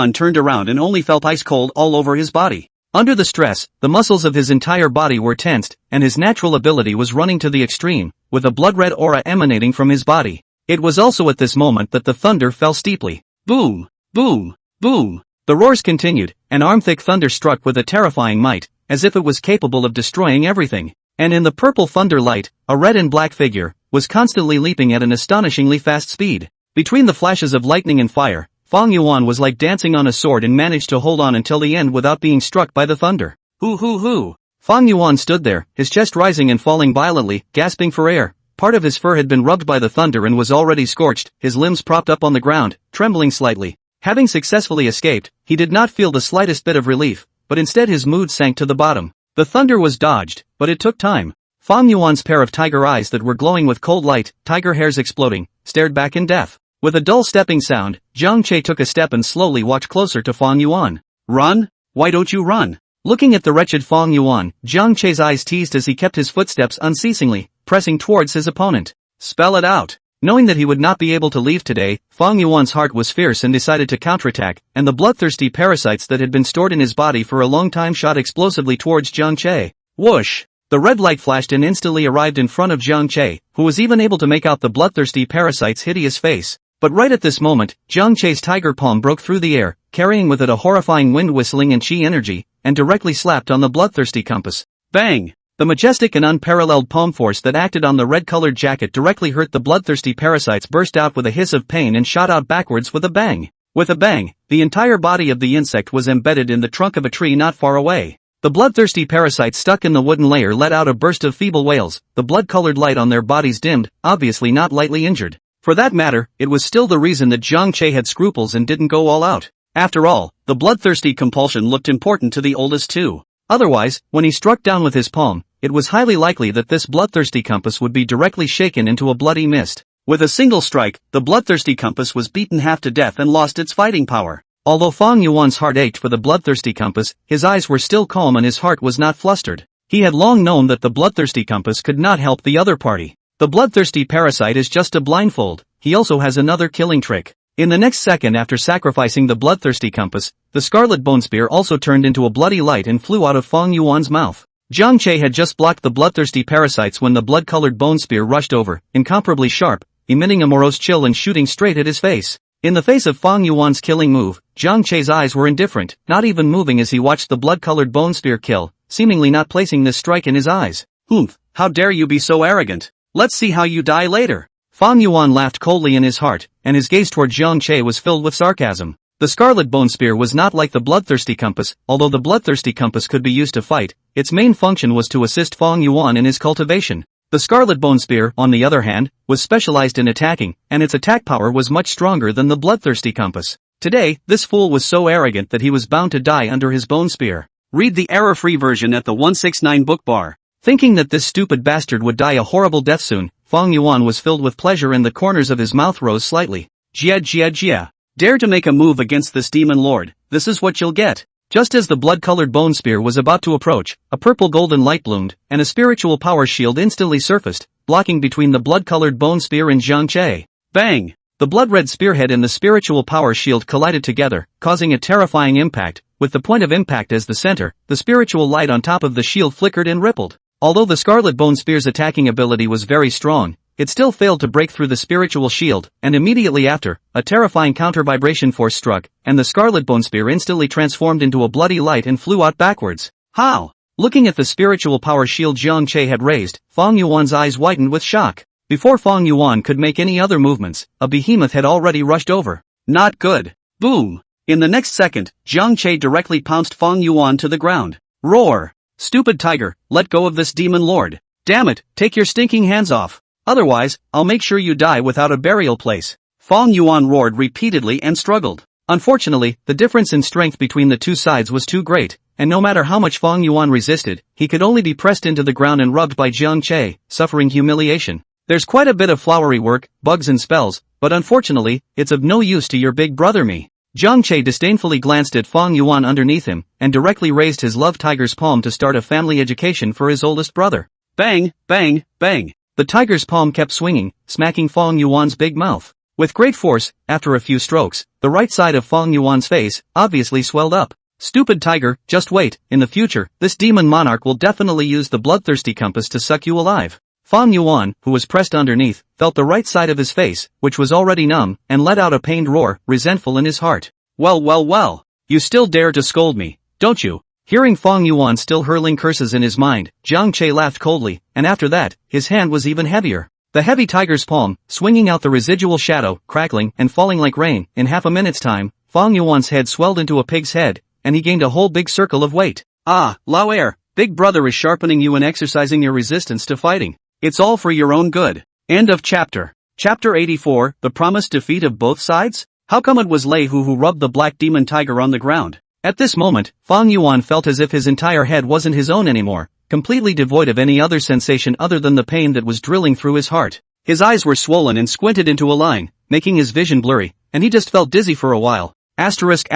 ************************************************************************************************************************************************************************************************************************************************************************************************************************************************** Under the stress, the muscles of his entire body were tensed, and his natural ability was running to the extreme, with a blood-red aura emanating from his body. It was also at this moment that the thunder fell steeply. Boom! Boom! Boom! The roars continued, and arm-thick thunder struck with a terrifying might, as if it was capable of destroying everything. And in the purple thunder light, a red and black figure was constantly leaping at an astonishingly fast speed. Between the flashes of lightning and fire, Fong Yuan was like dancing on a sword and managed to hold on until the end without being struck by the thunder. Hoo! Fong Yuan stood there, his chest rising and falling violently, gasping for air. Part of his fur had been rubbed by the thunder and was already scorched, his limbs propped up on the ground, trembling slightly. Having successfully escaped, he did not feel the slightest bit of relief, but instead his mood sank to the bottom. The thunder was dodged, but it took time. Fong Yuan's pair of tiger eyes that were glowing with cold light, tiger hairs exploding, stared back in death. With a dull stepping sound, Zhang Che took a step and slowly walked closer to Fong Yuan. Run? Why don't you run? Looking at the wretched Fong Yuan, Zhang Che's eyes teased as he kept his footsteps unceasingly, pressing towards his opponent. Spell it out. Knowing that he would not be able to leave today, Fong Yuan's heart was fierce and decided to counterattack, and the bloodthirsty parasites that had been stored in his body for a long time shot explosively towards Zhang Che. Whoosh! The red light flashed and instantly arrived in front of Zhang Che, who was even able to make out the bloodthirsty parasite's hideous face. But right at this moment, Zhang Che's tiger palm broke through the air, carrying with it a horrifying wind whistling and chi energy, and directly slapped on the bloodthirsty compass. Bang! The majestic and unparalleled palm force that acted on the red-colored jacket directly hurt the bloodthirsty parasites burst out with a hiss of pain and shot out backwards with a bang. With a bang, the entire body of the insect was embedded in the trunk of a tree not far away. The bloodthirsty parasites stuck in the wooden layer let out a burst of feeble wails, the blood-colored light on their bodies dimmed, obviously not lightly injured. For that matter, it was still the reason that Zhang Che had scruples and didn't go all out. After all, the bloodthirsty compulsion looked important to the oldest too. Otherwise, when he struck down with his palm, it was highly likely that this bloodthirsty compass would be directly shaken into a bloody mist. With a single strike, the bloodthirsty compass was beaten half to death and lost its fighting power. Although Fong Yuan's heart ached for the bloodthirsty compass, his eyes were still calm and his heart was not flustered. He had long known that the bloodthirsty compass could not help the other party. The bloodthirsty parasite is just a blindfold. He also has another killing trick. In the next second after sacrificing the bloodthirsty compass, the scarlet bone spear also turned into a bloody light and flew out of Fong Yuan's mouth. Zhang Che had just blocked the bloodthirsty parasites when the blood-colored bone spear rushed over, incomparably sharp, emitting a morose chill and shooting straight at his face. In the face of Fong Yuan's killing move, Zhang Che's eyes were indifferent, not even moving as he watched the blood-colored bone spear kill, seemingly not placing this strike in his eyes. Humph, how dare you be so arrogant? Let's see how you die later. Fong Yuan laughed coldly in his heart, and his gaze toward Zhang Che was filled with sarcasm. The scarlet bone spear was not like the bloodthirsty compass, although the bloodthirsty compass could be used to fight, its main function was to assist Fong Yuan in his cultivation. The scarlet bone spear, on the other hand, was specialized in attacking, and its attack power was much stronger than the bloodthirsty compass. Today, this fool was so arrogant that he was bound to die under his bone spear. Read the error-free version at the 169 book bar. Thinking that this stupid bastard would die a horrible death soon, Fong Yuan was filled with pleasure and the corners of his mouth rose slightly. Jia. Dare to make a move against this demon lord, this is what you'll get. Just as the blood-colored bone spear was about to approach, a purple golden light bloomed, and a spiritual power shield instantly surfaced, blocking between the blood-colored bone spear and Zhang Che. Bang! The blood-red spearhead and the spiritual power shield collided together, causing a terrifying impact. With the point of impact as the center, the spiritual light on top of the shield flickered and rippled. Although the scarlet bone spear's attacking ability was very strong, it still failed to break through the spiritual shield, and immediately after, a terrifying counter-vibration force struck, and the scarlet bone spear instantly transformed into a bloody light and flew out backwards. How? Looking at the spiritual power shield Zhang Che had raised, Fong Yuan's eyes widened with shock. Before Fong Yuan could make any other movements, a behemoth had already rushed over. Not good. Boom! In the next second, Zhang Che directly pounced Fong Yuan to the ground. Roar! Stupid tiger, let go of this demon lord. Damn it, take your stinking hands off. Otherwise, I'll make sure you die without a burial place. Fong Yuan roared repeatedly and struggled. Unfortunately, the difference in strength between the two sides was too great, and no matter how much Fong Yuan resisted, he could only be pressed into the ground and rubbed by Zhang Che, suffering humiliation. There's quite a bit of flowery work, bugs and spells, but unfortunately, it's of no use to your big brother me. Zhang Che disdainfully glanced at Fong Yuan underneath him, and directly raised his love tiger's palm to start a family education for his oldest brother. Bang, bang, bang. The tiger's palm kept swinging, smacking Fong Yuan's big mouth. With great force, after a few strokes, the right side of Fong Yuan's face, obviously swelled up. Stupid tiger, just wait, in the future, this demon monarch will definitely use the bloodthirsty compass to suck you alive. Fong Yuan, who was pressed underneath, felt the right side of his face, which was already numb, and let out a pained roar, resentful in his heart. Well, you still dare to scold me, don't you? Hearing Fong Yuan still hurling curses in his mind, Jiang Che laughed coldly, and after that, his hand was even heavier. The heavy tiger's palm, swinging out the residual shadow, crackling and falling like rain. In half a minute's time, Fong Yuan's head swelled into a pig's head, and he gained a whole big circle of weight. Ah, Lao Er, Big Brother is sharpening you and exercising your resistance to fighting. It's all for your own good. End of chapter. Chapter 84, The Promised Defeat of Both Sides? How come it was Lei who rubbed the black demon tiger on the ground? At this moment, Fong Yuan felt as if his entire head wasn't his own anymore, completely devoid of any other sensation other than the pain that was drilling through his heart. His eyes were swollen and squinted into a line, making his vision blurry, and he just felt dizzy for a while. Asterisk.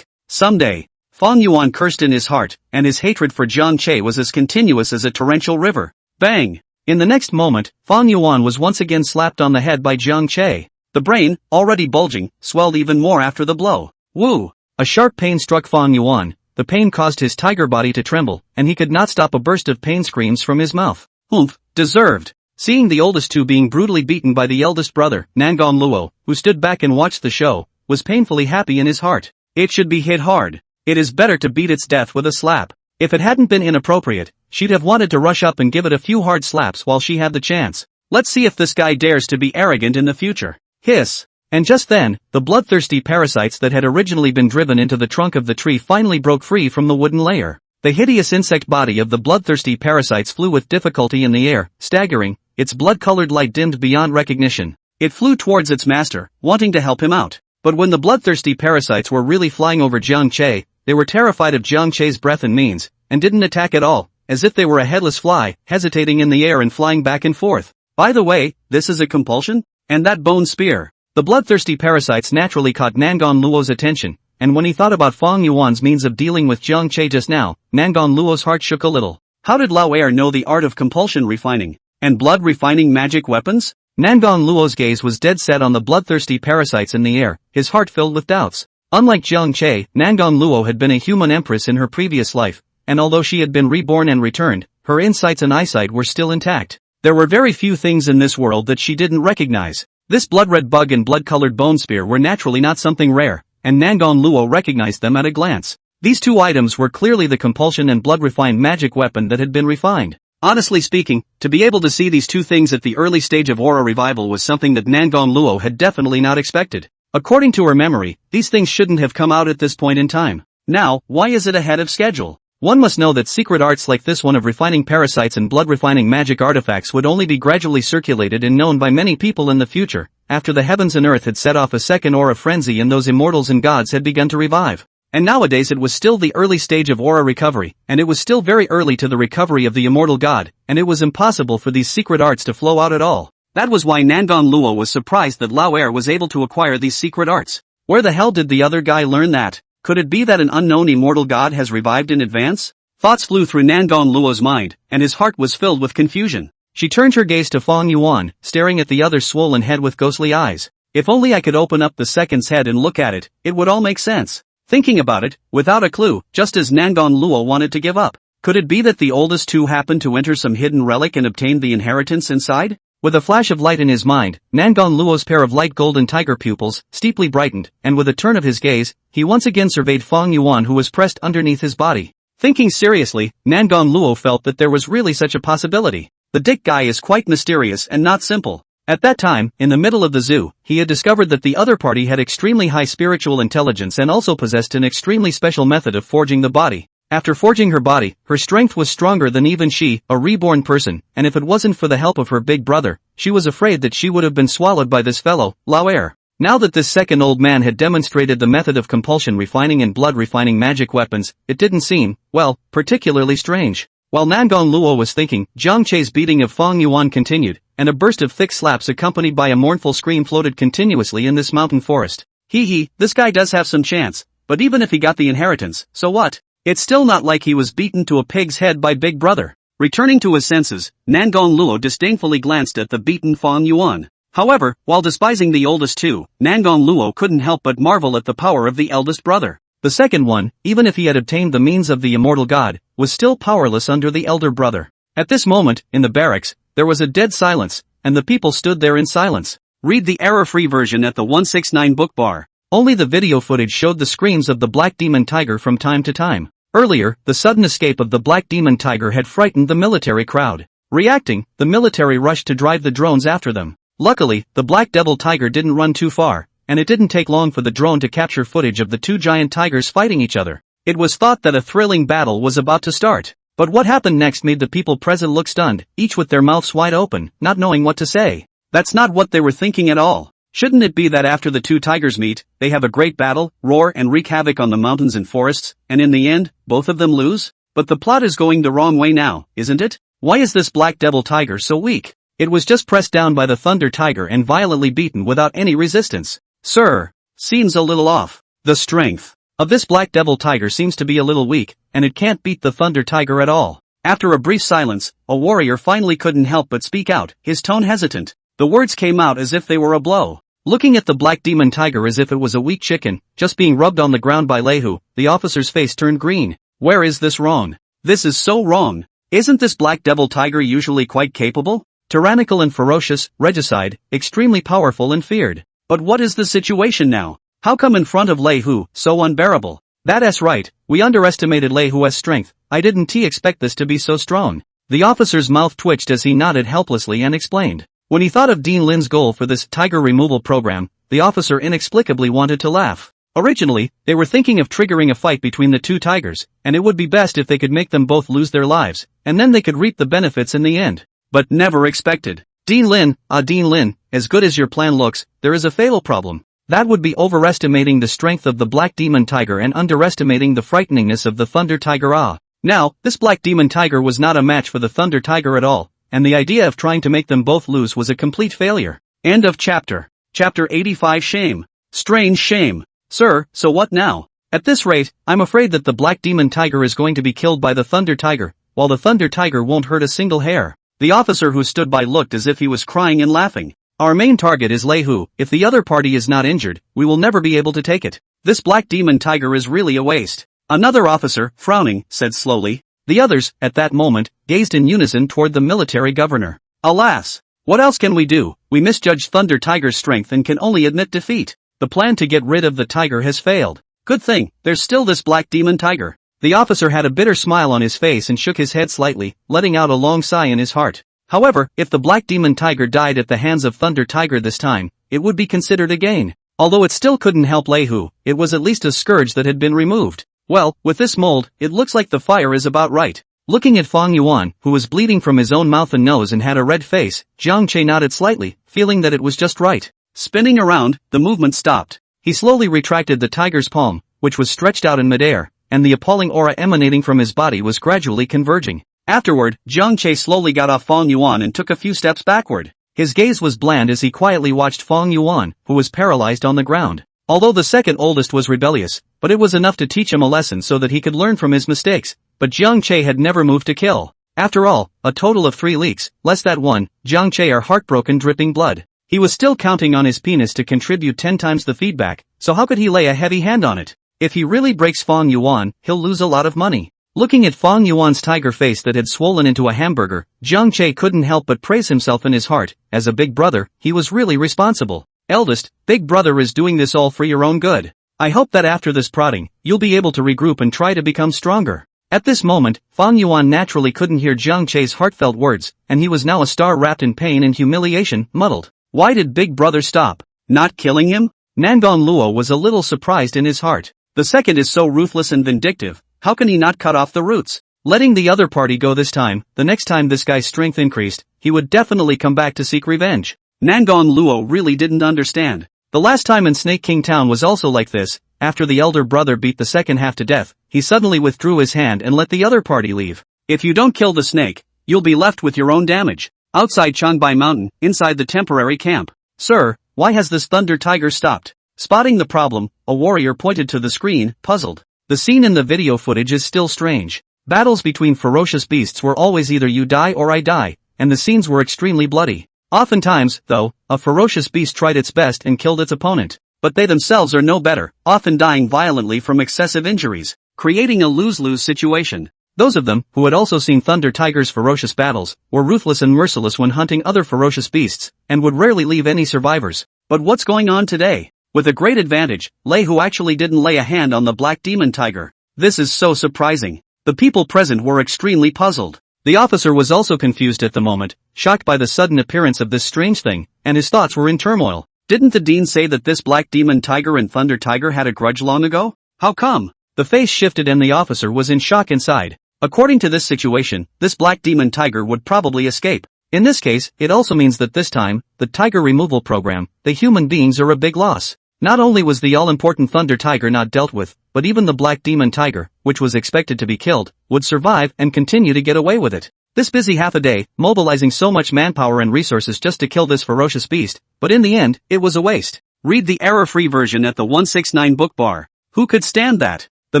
Someday. Fong Yuan cursed in his heart, and his hatred for Jiang Che was as continuous as a torrential river. Bang! In the next moment, Fong Yuan was once again slapped on the head by Jiang Che. The brain, already bulging, swelled even more after the blow. Woo! A sharp pain struck Fong Yuan. The pain caused his tiger body to tremble, and he could not stop a burst of pain screams from his mouth. Oomph, deserved. Seeing the oldest two being brutally beaten by the eldest brother, Nangon Luo, who stood back and watched the show, was painfully happy in his heart. It should be hit hard. It is better to beat its death with a slap. If it hadn't been inappropriate, she'd have wanted to rush up and give it a few hard slaps while she had the chance. Let's see if this guy dares to be arrogant in the future. Hiss. And just then, the bloodthirsty parasites that had originally been driven into the trunk of the tree finally broke free from the wooden layer. The hideous insect body of the bloodthirsty parasites flew with difficulty in the air, staggering, its blood-colored light dimmed beyond recognition. It flew towards its master, wanting to help him out. But when the bloodthirsty parasites were really flying over Jiang Che, they were terrified of Jiang Che's breath and means, and didn't attack at all, as if they were a headless fly, hesitating in the air and flying back and forth. By the way, this is a compulsion? And that bone spear? The bloodthirsty parasites naturally caught Nangon Luo's attention, and when he thought about Fong Yuan's means of dealing with Jiang Che just now, Nangon Luo's heart shook a little. How did Lao Er know the art of compulsion refining, and blood refining magic weapons? Nangon Luo's gaze was dead set on the bloodthirsty parasites in the air, his heart filled with doubts. Unlike Jiang Che, Nangon Luo had been a human empress in her previous life, and although she had been reborn and returned, her insights and eyesight were still intact. There were very few things in this world that she didn't recognize. This blood-red bug and blood-colored bone spear were naturally not something rare, and Nangon Luo recognized them at a glance. These two items were clearly the compulsion and blood-refined magic weapon that had been refined. Honestly speaking, to be able to see these two things at the early stage of aura revival was something that Nangon Luo had definitely not expected. According to her memory, these things shouldn't have come out at this point in time. Now, why is it ahead of schedule? One must know that secret arts like this one of refining parasites and blood-refining magic artifacts would only be gradually circulated and known by many people in the future, after the heavens and earth had set off a second aura frenzy and those immortals and gods had begun to revive. And nowadays it was still the early stage of aura recovery, and it was still very early to the recovery of the immortal god, and it was impossible for these secret arts to flow out at all. That was why Nangon Luo was surprised that Lao Er was able to acquire these secret arts. Where the hell did the other guy learn that? Could it be that an unknown immortal god has revived in advance? Thoughts flew through Nangon Luo's mind, and his heart was filled with confusion. She turned her gaze to Fong Yuan, staring at the other's swollen head with ghostly eyes. If only I could open up the second's head and look at it, it would all make sense. Thinking about it, without a clue, just as Nangon Luo wanted to give up. Could it be that the oldest two happened to enter some hidden relic and obtained the inheritance inside? With a flash of light in his mind, Nangon Luo's pair of light golden tiger pupils steeply brightened, and with a turn of his gaze, he once again surveyed Fong Yuan who was pressed underneath his body. Thinking seriously, Nangon Luo felt that there was really such a possibility. The dick guy is quite mysterious and not simple. At that time, in the middle of the zoo, he had discovered that the other party had extremely high spiritual intelligence and also possessed an extremely special method of forging the body. After forging her body, her strength was stronger than even she, a reborn person, and if it wasn't for the help of her big brother, she was afraid that she would have been swallowed by this fellow, Lao Er. Now that this second old man had demonstrated the method of compulsion refining and blood refining magic weapons, it didn't seem, well, particularly strange. While Nangon Luo was thinking, Jiang Che's beating of Fong Yuan continued, and a burst of thick slaps accompanied by a mournful scream floated continuously in this mountain forest. This guy does have some chance, but even if he got the inheritance, so what? It's still not like he was beaten to a pig's head by Big Brother. Returning to his senses, Nangon Luo disdainfully glanced at the beaten Fong Yuan. However, while despising the oldest two, Nangon Luo couldn't help but marvel at the power of the eldest brother. The second one, even if he had obtained the means of the immortal god, was still powerless under the elder brother. At this moment, in the barracks, there was a dead silence, and the people stood there in silence. Read the error-free version at the 169 book bar. Only the video footage showed the screams of the black demon tiger from time to time. Earlier, the sudden escape of the black demon tiger had frightened the military crowd. Reacting, the military rushed to drive the drones after them. Luckily, the black devil tiger didn't run too far, and it didn't take long for the drone to capture footage of the two giant tigers fighting each other. It was thought that a thrilling battle was about to start. But what happened next made the people present look stunned, each with their mouths wide open, not knowing what to say. That's not what they were thinking at all. Shouldn't it be that after the two tigers meet, they have a great battle, roar and wreak havoc on the mountains and forests, and in the end, both of them lose? But the plot is going the wrong way now, isn't it? Why is this black devil tiger so weak? It was just pressed down by the thunder tiger and violently beaten without any resistance. Sir, seems a little off. The strength of this black devil tiger seems to be a little weak, and it can't beat the thunder tiger at all. After a brief silence, a warrior finally couldn't help but speak out, his tone hesitant. The words came out as if they were a blow. Looking at the black demon tiger as if it was a weak chicken, just being rubbed on the ground by Lehu, the officer's face turned green. Where is this wrong? This is so wrong. Isn't this black devil tiger usually quite capable? Tyrannical and ferocious, regicide, extremely powerful and feared. But what is the situation now? How come in front of Lehu, so unbearable? That's right, we underestimated Lehu's strength. I didn't expect this to be so strong. The officer's mouth twitched as he nodded helplessly and explained. When he thought of Dean Lin's goal for this tiger removal program, the officer inexplicably wanted to laugh. Originally, they were thinking of triggering a fight between the two tigers, and it would be best if they could make them both lose their lives, and then they could reap the benefits in the end. But never expected. Dean Lin, as good as your plan looks, there is a fatal problem. That would be overestimating the strength of the black demon tiger and underestimating the frighteningness of the thunder tiger. Now, this black demon tiger was not a match for the thunder tiger at all, and the idea of trying to make them both lose was a complete failure. End of chapter. Chapter 85 Shame. Strange shame. Sir, so what now? At this rate, I'm afraid that the black demon tiger is going to be killed by the thunder tiger, while the thunder tiger won't hurt a single hair. The officer who stood by looked as if he was crying and laughing. Our main target is Lehu. If the other party is not injured, we will never be able to take it. This black demon tiger is really a waste. Another officer, frowning, said slowly. The others, at that moment, gazed in unison toward the military governor. Alas! What else can we do? We misjudged Thunder Tiger's strength and can only admit defeat. The plan to get rid of the tiger has failed. Good thing, there's still this black demon tiger. The officer had a bitter smile on his face and shook his head slightly, letting out a long sigh in his heart. However, if the black demon tiger died at the hands of Thunder Tiger this time, it would be considered a gain. Although it still couldn't help Lehu, it was at least a scourge that had been removed. Well, with this mold, it looks like the fire is about right. Looking at Fong Yuan, who was bleeding from his own mouth and nose and had a red face, Jiang Che nodded slightly, feeling that it was just right. Spinning around, the movement stopped. He slowly retracted the tiger's palm, which was stretched out in midair, and the appalling aura emanating from his body was gradually converging. Afterward, Jiang Che slowly got off Fong Yuan and took a few steps backward. His gaze was bland as he quietly watched Fong Yuan, who was paralyzed on the ground. Although the second oldest was rebellious, but it was enough to teach him a lesson so that he could learn from his mistakes. But Jiang Che had never moved to kill. After all, a total of 3 leaks, less that one, Jiang Che are heartbroken dripping blood. He was still counting on his penis to contribute 10 times the feedback, so how could he lay a heavy hand on it? If he really breaks Fong Yuan, he'll lose a lot of money. Looking at Fong Yuan's tiger face that had swollen into a hamburger, Jiang Che couldn't help but praise himself in his heart. As a big brother, he was really responsible. Eldest, big brother is doing this all for your own good. I hope that after this prodding, you'll be able to regroup and try to become stronger. At this moment, Fong Yuan naturally couldn't hear Jiang Che's heartfelt words, and he was now a star wrapped in pain and humiliation, muddled. Why did big brother stop? Not killing him? Nangon Luo was a little surprised in his heart. The second is so ruthless and vindictive, how can he not cut off the roots? Letting the other party go this time, the next time this guy's strength increased, he would definitely come back to seek revenge. Nangon Luo really didn't understand. The last time in Snake King Town was also like this. After the elder brother beat the second half to death, he suddenly withdrew his hand and let the other party leave. If you don't kill the snake, you'll be left with your own damage. Outside Changbai Mountain, inside the temporary camp. Sir, why has this thunder tiger stopped? Spotting the problem, a warrior pointed to the screen, puzzled. The scene in the video footage is still strange. Battles between ferocious beasts were always either you die or I die, and the scenes were extremely bloody. Oftentimes, though, a ferocious beast tried its best and killed its opponent. but they themselves are no better, often dying violently from excessive injuries, creating a lose-lose situation. Those of them, who had also seen Thunder Tiger's ferocious battles, were ruthless and merciless when hunting other ferocious beasts, and would rarely leave any survivors. But what's going on today? With a great advantage, Lei Hu actually didn't lay a hand on the Black Demon Tiger. This is so surprising. The people present were extremely puzzled. The officer was also confused at the moment, shocked by the sudden appearance of this strange thing, and his thoughts were in turmoil. Didn't the dean say that this Black Demon Tiger and Thunder Tiger had a grudge long ago? How come? The face shifted and the officer was in shock inside. According to this situation, this Black Demon Tiger would probably escape. In this case, it also means that this time, the tiger removal program, the human beings are a big loss. Not only was the all-important Thunder Tiger not dealt with, but even the Black Demon Tiger, which was expected to be killed, would survive and continue to get away with it. This busy half a day, mobilizing so much manpower and resources just to kill this ferocious beast, but in the end, it was a waste. Read the error-free version at the 169 book bar. Who could stand that? The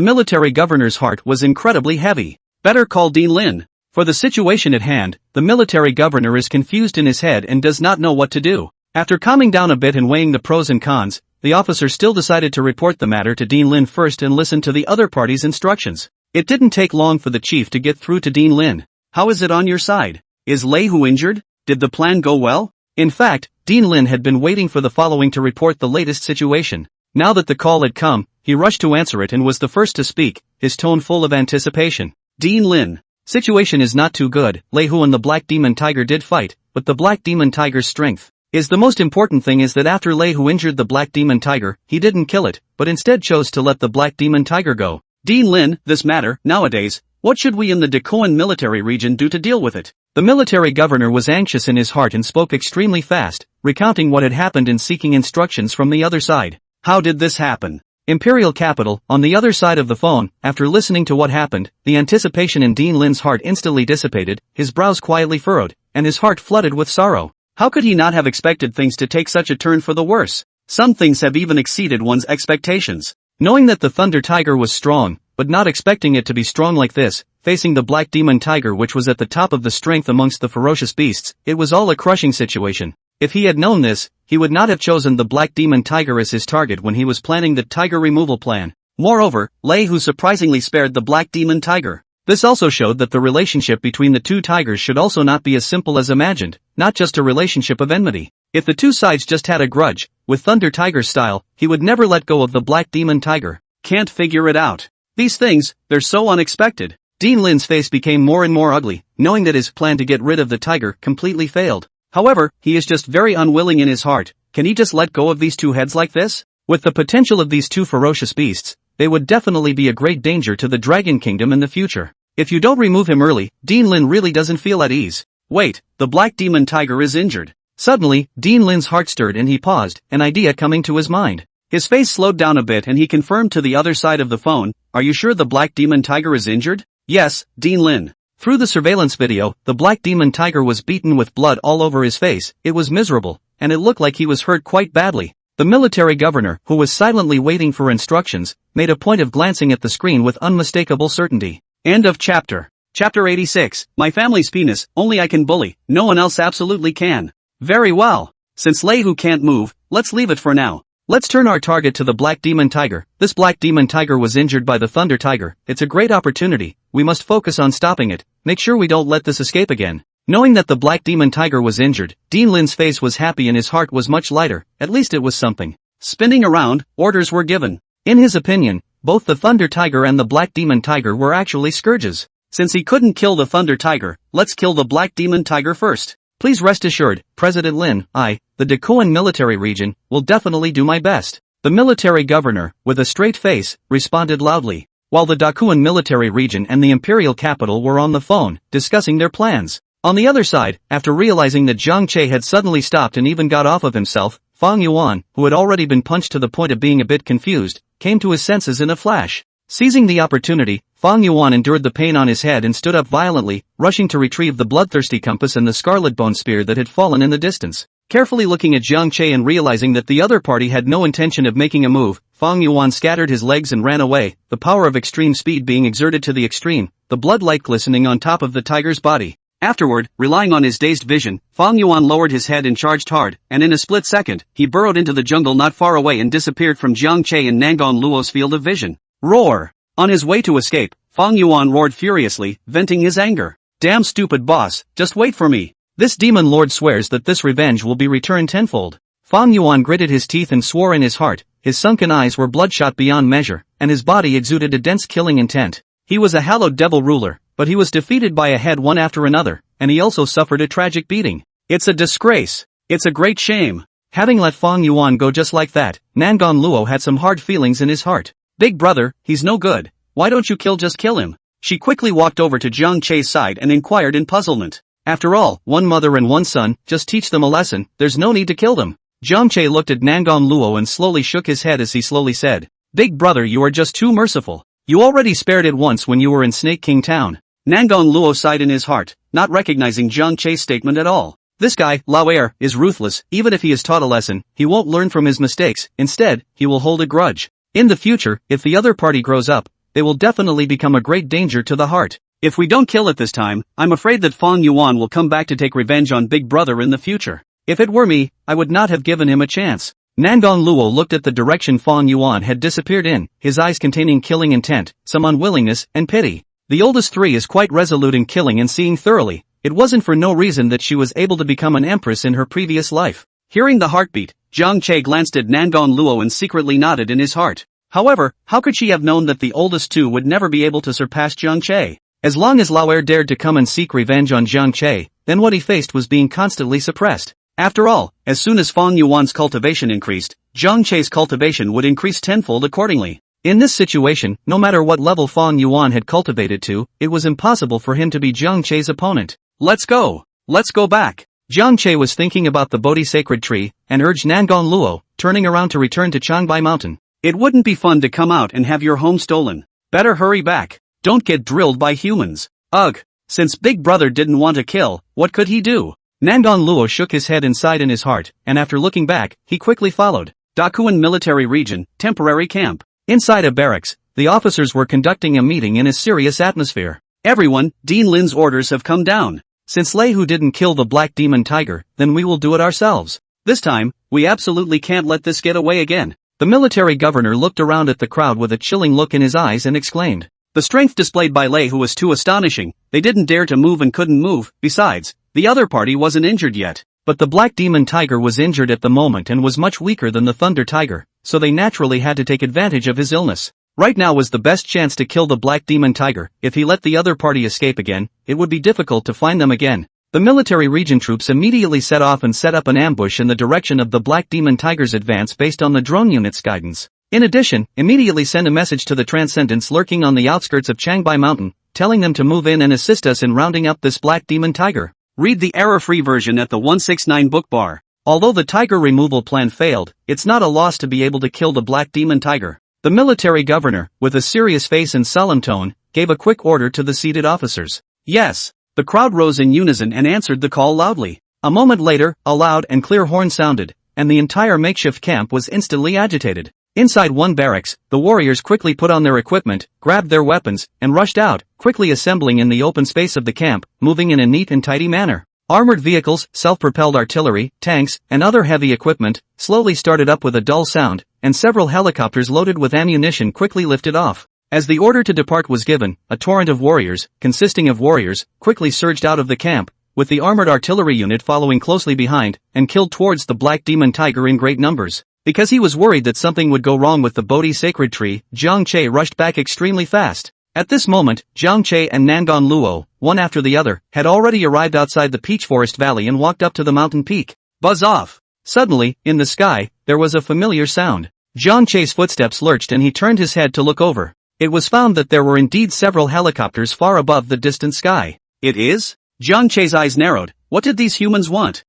military governor's heart was incredibly heavy. Better call Dean Lin. For the situation at hand, the military governor is confused in his head and does not know what to do. After calming down a bit and weighing the pros and cons, the officer still decided to report the matter to Dean Lin first and listen to the other party's instructions. It didn't take long for the chief to get through to Dean Lin. How is it on your side? Is Lei Hu injured? Did the plan go well? In fact, Dean Lin had been waiting for the following to report the latest situation. Now that the call had come, he rushed to answer it and was the first to speak, his tone full of anticipation. Dean Lin. Situation is not too good. Lei Hu and the Black Demon Tiger did fight, but the Black Demon Tiger's strength is the most important thing is that after Lei Hu injured the Black Demon Tiger, he didn't kill it, but instead chose to let the Black Demon Tiger go. Dean Lin, this matter, nowadays, what should we in the Dakoan military region do to deal with it? The military governor was anxious in his heart and spoke extremely fast, recounting what had happened and seeking instructions from the other side. How did this happen? Imperial capital, on the other side of the phone, after listening to what happened, the anticipation in Dean Lin's heart instantly dissipated, his brows quietly furrowed, and his heart flooded with sorrow. How could he not have expected things to take such a turn for the worse? Some things have even exceeded one's expectations. Knowing that the Thunder Tiger was strong, but not expecting it to be strong like this, facing the Black Demon Tiger which was at the top of the strength amongst the ferocious beasts, it was all a crushing situation. If he had known this, he would not have chosen the Black Demon Tiger as his target when he was planning the tiger removal plan. Moreover, Lei Hu surprisingly spared the Black Demon Tiger. This also showed that the relationship between the two tigers should also not be as simple as imagined, not just a relationship of enmity. If the two sides just had a grudge, with Thunder Tiger's style, he would never let go of the Black Demon Tiger. Can't figure it out. These things, they're so unexpected. Dean Lin's face became more and more ugly, knowing that his plan to get rid of the tiger completely failed. However, he is just very unwilling in his heart. Can he just let go of these two heads like this? With the potential of these two ferocious beasts, they would definitely be a great danger to the Dragon Kingdom in the future. If you don't remove him early, Dean Lin really doesn't feel at ease. Wait, the Black Demon Tiger is injured. Suddenly, Dean Lin's heart stirred and he paused, an idea coming to his mind. His face slowed down a bit and he confirmed to the other side of the phone, "Are you sure the Black Demon Tiger is injured?" "Yes, Dean Lin." Through the surveillance video, the Black Demon Tiger was beaten with blood all over his face. It was miserable, and it looked like he was hurt quite badly. The military governor, who was silently waiting for instructions, made a point of glancing at the screen with unmistakable certainty. End of chapter. Chapter 86, My family's penis, only I can bully, no one else absolutely can. Very well. Since Lei Hu can't move, let's leave it for now. Let's turn our target to the Black Demon Tiger. This Black Demon Tiger was injured by the Thunder Tiger. It's a great opportunity. We must focus on stopping it. Make sure we don't let this escape again. Knowing that the Black Demon Tiger was injured, Dean Lin's face was happy and his heart was much lighter. At least it was something. Spinning around, orders were given. In his opinion, both the Thunder Tiger and the Black Demon Tiger were actually scourges. Since he couldn't kill the Thunder Tiger, let's kill the Black Demon Tiger first. Please rest assured, President Lin, the Dakoan military region, will definitely do my best. The military governor, with a straight face, responded loudly. While the Dakoan military region and the imperial capital were on the phone, discussing their plans. On the other side, after realizing that Zhang Che had suddenly stopped and even got off of himself, Fong Yuan, who had already been punched to the point of being a bit confused, came to his senses in a flash. Seizing the opportunity, Fong Yuan endured the pain on his head and stood up violently, rushing to retrieve the bloodthirsty compass and the scarlet bone spear that had fallen in the distance. Carefully looking at Zhang Che and realizing that the other party had no intention of making a move, Fong Yuan scattered his legs and ran away, the power of extreme speed being exerted to the extreme, the blood light glistening on top of the tiger's body. Afterward, relying on his dazed vision, Fong Yuan lowered his head and charged hard, and in a split second, he burrowed into the jungle not far away and disappeared from Jiang Che and Nangon Luo's field of vision. Roar! On his way to escape, Fong Yuan roared furiously, venting his anger. Damn stupid boss, just wait for me. This demon lord swears that this revenge will be returned tenfold. Fong Yuan gritted his teeth and swore in his heart, his sunken eyes were bloodshot beyond measure, and his body exuded a dense killing intent. He was a hallowed devil ruler, but he was defeated by a head one after another, and he also suffered a tragic beating. It's a disgrace. It's a great shame. Having let Fong Yuan go just like that, Nangon Luo had some hard feelings in his heart. Big brother, he's no good. Why don't you just kill him? She quickly walked over to Jiang Che's side and inquired in puzzlement. After all, one mother and one son, just teach them a lesson, there's no need to kill them. Jiang Che looked at Nangon Luo and slowly shook his head as he slowly said, Big brother, you are just too merciful. You already spared it once when you were in Snake King Town. Nangon Luo sighed in his heart, not recognizing Jiang Che's statement at all. This guy, Lao Er, is ruthless. Even if he is taught a lesson, he won't learn from his mistakes. Instead, he will hold a grudge. In the future, if the other party grows up, they will definitely become a great danger to the heart. If we don't kill it this time, I'm afraid that Fong Yuan will come back to take revenge on Big Brother in the future. If it were me, I would not have given him a chance. Nangon Luo looked at the direction Fong Yuan had disappeared in, his eyes containing killing intent, some unwillingness, and pity. The oldest three is quite resolute in killing and seeing thoroughly. It wasn't for no reason that she was able to become an empress in her previous life. Hearing the heartbeat, Jiang Che glanced at Nangon Luo and secretly nodded in his heart. However, how could she have known that the oldest two would never be able to surpass Jiang Che? As long as Lao Er dared to come and seek revenge on Jiang Che, then what he faced was being constantly suppressed. After all, as soon as Fong Yuan's cultivation increased, Jiang Che's cultivation would increase tenfold accordingly. In this situation, no matter what level Fong Yuan had cultivated to, it was impossible for him to be Jiang Che's opponent. Let's go! Let's go back! Jiang Che was thinking about the Bodhi sacred tree, and urged Nangon Luo, turning around to return to Changbai Mountain. It wouldn't be fun to come out and have your home stolen. Better hurry back. Don't get drilled by humans. Ugh. Since Big Brother didn't want to kill, what could he do? Nangon Luo shook his head inside in his heart, and after looking back, he quickly followed. Dakuan Military Region, Temporary Camp. Inside a barracks, the officers were conducting a meeting in a serious atmosphere. Everyone, Dean Lin's orders have come down. Since Lei Hu didn't kill the Black Demon Tiger, then we will do it ourselves. This time, we absolutely can't let this get away again. The military governor looked around at the crowd with a chilling look in his eyes and exclaimed. The strength displayed by Lei Hu was too astonishing. They didn't dare to move and couldn't move. Besides, the other party wasn't injured yet. But the Black Demon Tiger was injured at the moment and was much weaker than the Thunder Tiger, so they naturally had to take advantage of his illness. Right now was the best chance to kill the Black Demon Tiger. If he let the other party escape again, it would be difficult to find them again. The military region troops immediately set off and set up an ambush in the direction of the Black Demon Tiger's advance based on the drone unit's guidance. In addition, immediately send a message to the Transcendents lurking on the outskirts of Changbai Mountain, telling them to move in and assist us in rounding up this Black Demon Tiger. Read the error-free version at the 169 book bar. Although the tiger removal plan failed, it's not a loss to be able to kill the Black Demon Tiger. The military governor, with a serious face and solemn tone, gave a quick order to the seated officers. Yes. The crowd rose in unison and answered the call loudly. A moment later, a loud and clear horn sounded, and the entire makeshift camp was instantly agitated. Inside one barracks, the warriors quickly put on their equipment, grabbed their weapons, and rushed out, quickly assembling in the open space of the camp, moving in a neat and tidy manner. Armored vehicles, self-propelled artillery, tanks, and other heavy equipment, slowly started up with a dull sound, and several helicopters loaded with ammunition quickly lifted off. As the order to depart was given, a torrent of warriors, consisting of warriors, quickly surged out of the camp, with the armored artillery unit following closely behind, and killed towards the Black Demon Tiger in great numbers. Because he was worried that something would go wrong with the Bodhi sacred tree, Jiang Che rushed back extremely fast. At this moment, Jiang Che and Nangon Luo, one after the other, had already arrived outside the Peach Forest Valley and walked up to the mountain peak. Buzz off! Suddenly, in the sky, there was a familiar sound. Jiang Che's footsteps lurched and he turned his head to look over. It was found that there were indeed several helicopters far above the distant sky. It is? Jiang Che's eyes narrowed. What did these humans want?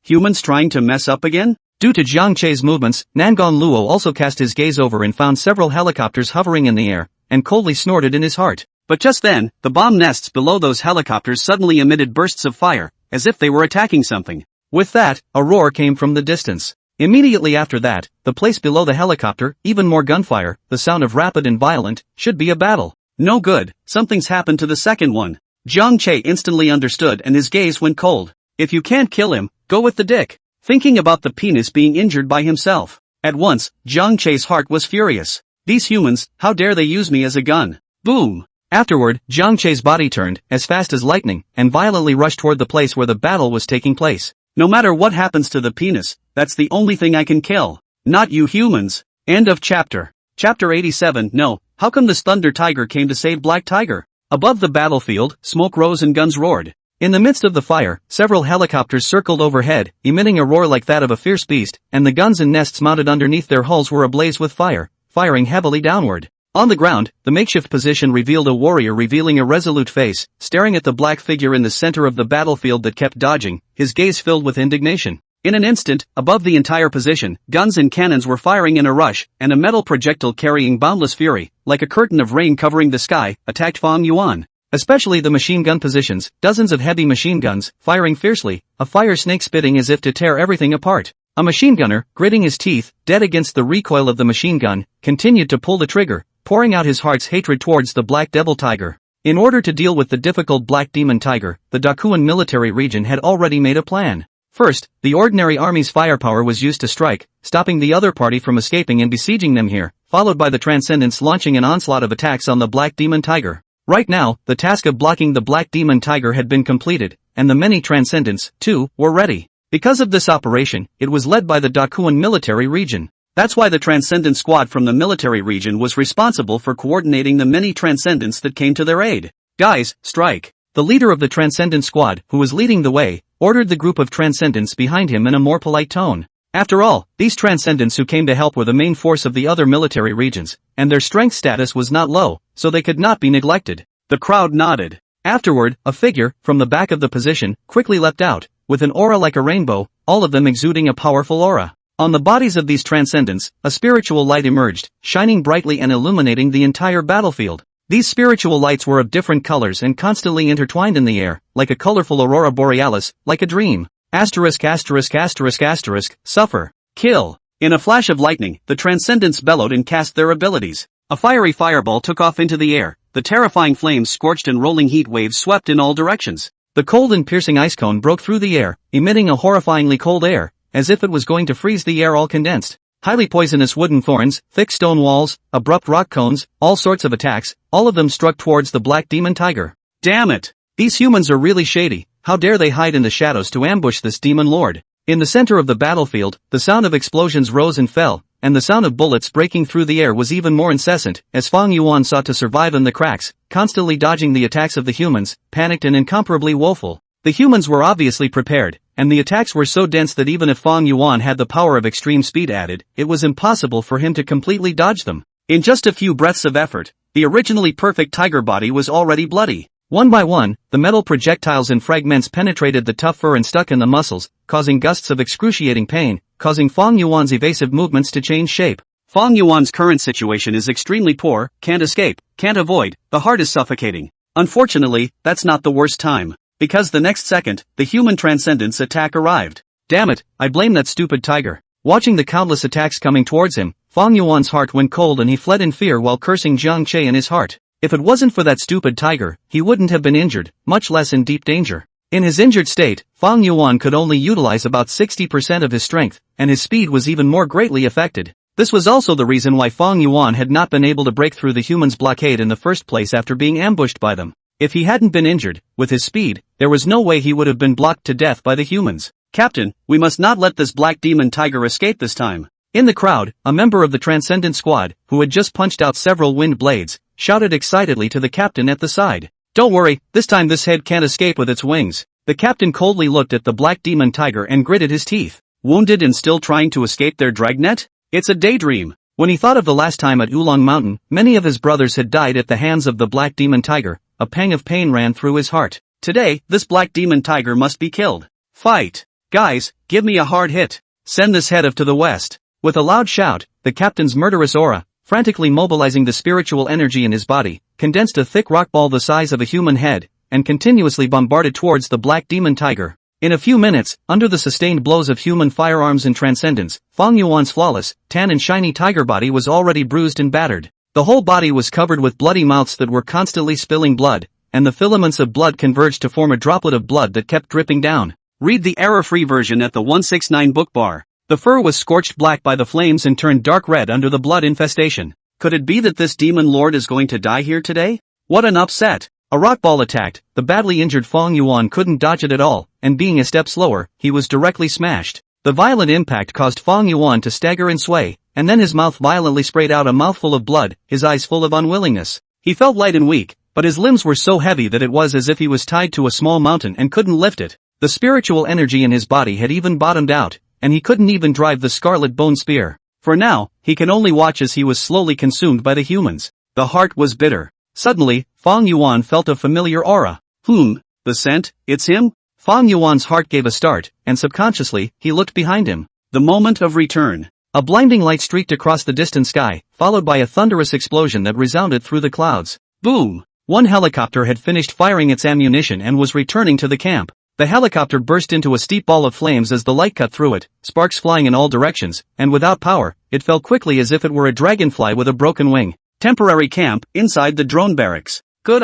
Humans trying to mess up again? Due to Jiang Che's movements, Nangon Luo also cast his gaze over and found several helicopters hovering in the air, and coldly snorted in his heart. But just then, the bomb nests below those helicopters suddenly emitted bursts of fire, as if they were attacking something. With that, a roar came from the distance. Immediately after that, the place below the helicopter, even more gunfire, the sound of rapid and violent, should be a battle. No good, something's happened to the second one. Jiang Che instantly understood and his gaze went cold. If you can't kill him, go with the dick. Thinking about the penis being injured by himself. At once, Jiang Che's heart was furious. These humans, how dare they use me as a gun? Boom! Afterward, Jiang Che's body turned, as fast as lightning, and violently rushed toward the place where the battle was taking place. No matter what happens to the penis, that's the only thing I can kill. Not you humans. End of chapter. Chapter 87. No, how come this Thunder Tiger came to save Black Tiger? Above the battlefield, smoke rose and guns roared. In the midst of the fire, several helicopters circled overhead, emitting a roar like that of a fierce beast, and the guns and nests mounted underneath their hulls were ablaze with fire, firing heavily downward. On the ground, the makeshift position revealed a warrior revealing a resolute face, staring at the black figure in the center of the battlefield that kept dodging, his gaze filled with indignation. In an instant, above the entire position, guns and cannons were firing in a rush, and a metal projectile carrying boundless fury, like a curtain of rain covering the sky, attacked Fong Yuan. Especially the machine gun positions, dozens of heavy machine guns, firing fiercely, a fire snake spitting as if to tear everything apart. A machine gunner, gritting his teeth, dead against the recoil of the machine gun, continued to pull the trigger, pouring out his heart's hatred towards the Black Devil Tiger. In order to deal with the difficult Black Demon Tiger, the Dakuan military region had already made a plan. First, the ordinary army's firepower was used to strike, stopping the other party from escaping and besieging them here, followed by the Transcendents launching an onslaught of attacks on the Black Demon Tiger. Right now, the task of blocking the Black Demon Tiger had been completed, and the many Transcendents, too, were ready. Because of this operation, it was led by the Dakuan military region. That's why the Transcendent Squad from the military region was responsible for coordinating the many Transcendents that came to their aid. Guys, strike! The leader of the Transcendent Squad, who was leading the way, ordered the group of Transcendents behind him in a more polite tone. After all, these Transcendents who came to help were the main force of the other military regions, and their strength status was not low, so they could not be neglected. The crowd nodded. Afterward, a figure, from the back of the position, quickly leapt out, with an aura like a rainbow, all of them exuding a powerful aura. On the bodies of these Transcendents, a spiritual light emerged, shining brightly and illuminating the entire battlefield. These spiritual lights were of different colors and constantly intertwined in the air, like a colorful aurora borealis, like a dream. Asterisk asterisk asterisk asterisk, suffer, kill. In a flash of lightning, the Transcendents bellowed and cast their abilities. A fiery fireball took off into the air, the terrifying flames scorched and rolling heat waves swept in all directions. The cold and piercing ice cone broke through the air, emitting a horrifyingly cold air, as if it was going to freeze the air all condensed. Highly poisonous wooden thorns, thick stone walls, abrupt rock cones, all sorts of attacks, all of them struck towards the Black Demon Tiger. Damn it! These humans are really shady. How dare they hide in the shadows to ambush this demon lord? In the center of the battlefield, the sound of explosions rose and fell, and the sound of bullets breaking through the air was even more incessant, as Fong Yuan sought to survive in the cracks, constantly dodging the attacks of the humans, panicked and incomparably woeful. The humans were obviously prepared, and the attacks were so dense that even if Fong Yuan had the power of extreme speed added, it was impossible for him to completely dodge them. In just a few breaths of effort, the originally perfect tiger body was already bloody. One by one, the metal projectiles and fragments penetrated the tough fur and stuck in the muscles, causing gusts of excruciating pain, causing Fong Yuan's evasive movements to change shape. Fong Yuan's current situation is extremely poor, can't escape, can't avoid, the heart is suffocating. Unfortunately, that's not the worst time. Because the next second, the human Transcendence attack arrived. Damn it, I blame that stupid tiger. Watching the countless attacks coming towards him, Fong Yuan's heart went cold and he fled in fear while cursing Jiang Che in his heart. If it wasn't for that stupid tiger, he wouldn't have been injured, much less in deep danger. In his injured state, Fong Yuan could only utilize about 60% of his strength, and his speed was even more greatly affected. This was also the reason why Fong Yuan had not been able to break through the humans' blockade in the first place after being ambushed by them. If he hadn't been injured, with his speed, there was no way he would have been blocked to death by the humans. Captain, we must not let this Black Demon Tiger escape this time. In the crowd, a member of the Transcendent Squad, who had just punched out several wind blades, shouted excitedly to the captain at the side. Don't worry, this time this head can't escape with its wings. The captain coldly looked at the Black Demon Tiger and gritted his teeth. Wounded and still trying to escape their dragnet? It's a daydream. When he thought of the last time at Oolong Mountain, many of his brothers had died at the hands of the Black Demon Tiger. A pang of pain ran through his heart. Today, this Black Demon Tiger must be killed. Fight! Guys, give me a hard hit. Send this head off to the west. With a loud shout, the captain's murderous aura, frantically mobilizing the spiritual energy in his body, condensed a thick rock ball the size of a human head, and continuously bombarded towards the Black Demon Tiger. In a few minutes, under the sustained blows of human firearms and transcendence, Fong Yuan's flawless, tan and shiny tiger body was already bruised and battered. The whole body was covered with bloody mouths that were constantly spilling blood, and the filaments of blood converged to form a droplet of blood that kept dripping down. Read the error-free version at the 169 book bar. The fur was scorched black by the flames and turned dark red under the blood infestation. Could it be that this demon lord is going to die here today? What an upset! A rock ball attacked, the badly injured Fong Yuan couldn't dodge it at all, and being a step slower, he was directly smashed. The violent impact caused Fong Yuan to stagger and sway, and then his mouth violently sprayed out a mouthful of blood, his eyes full of unwillingness. He felt light and weak, but his limbs were so heavy that it was as if he was tied to a small mountain and couldn't lift it. The spiritual energy in his body had even bottomed out, and he couldn't even drive the scarlet bone spear. For now, he can only watch as he was slowly consumed by the humans. The heart was bitter. Suddenly, Fong Yuan felt a familiar aura. The scent, it's him? Fong Yuan's heart gave a start, and subconsciously, he looked behind him. The moment of return. A blinding light streaked across the distant sky, followed by a thunderous explosion that resounded through the clouds. Boom! One helicopter had finished firing its ammunition and was returning to the camp. The helicopter burst into a steep ball of flames as the light cut through it, sparks flying in all directions, and without power, it fell quickly as if it were a dragonfly with a broken wing. Temporary camp, inside the drone barracks. Good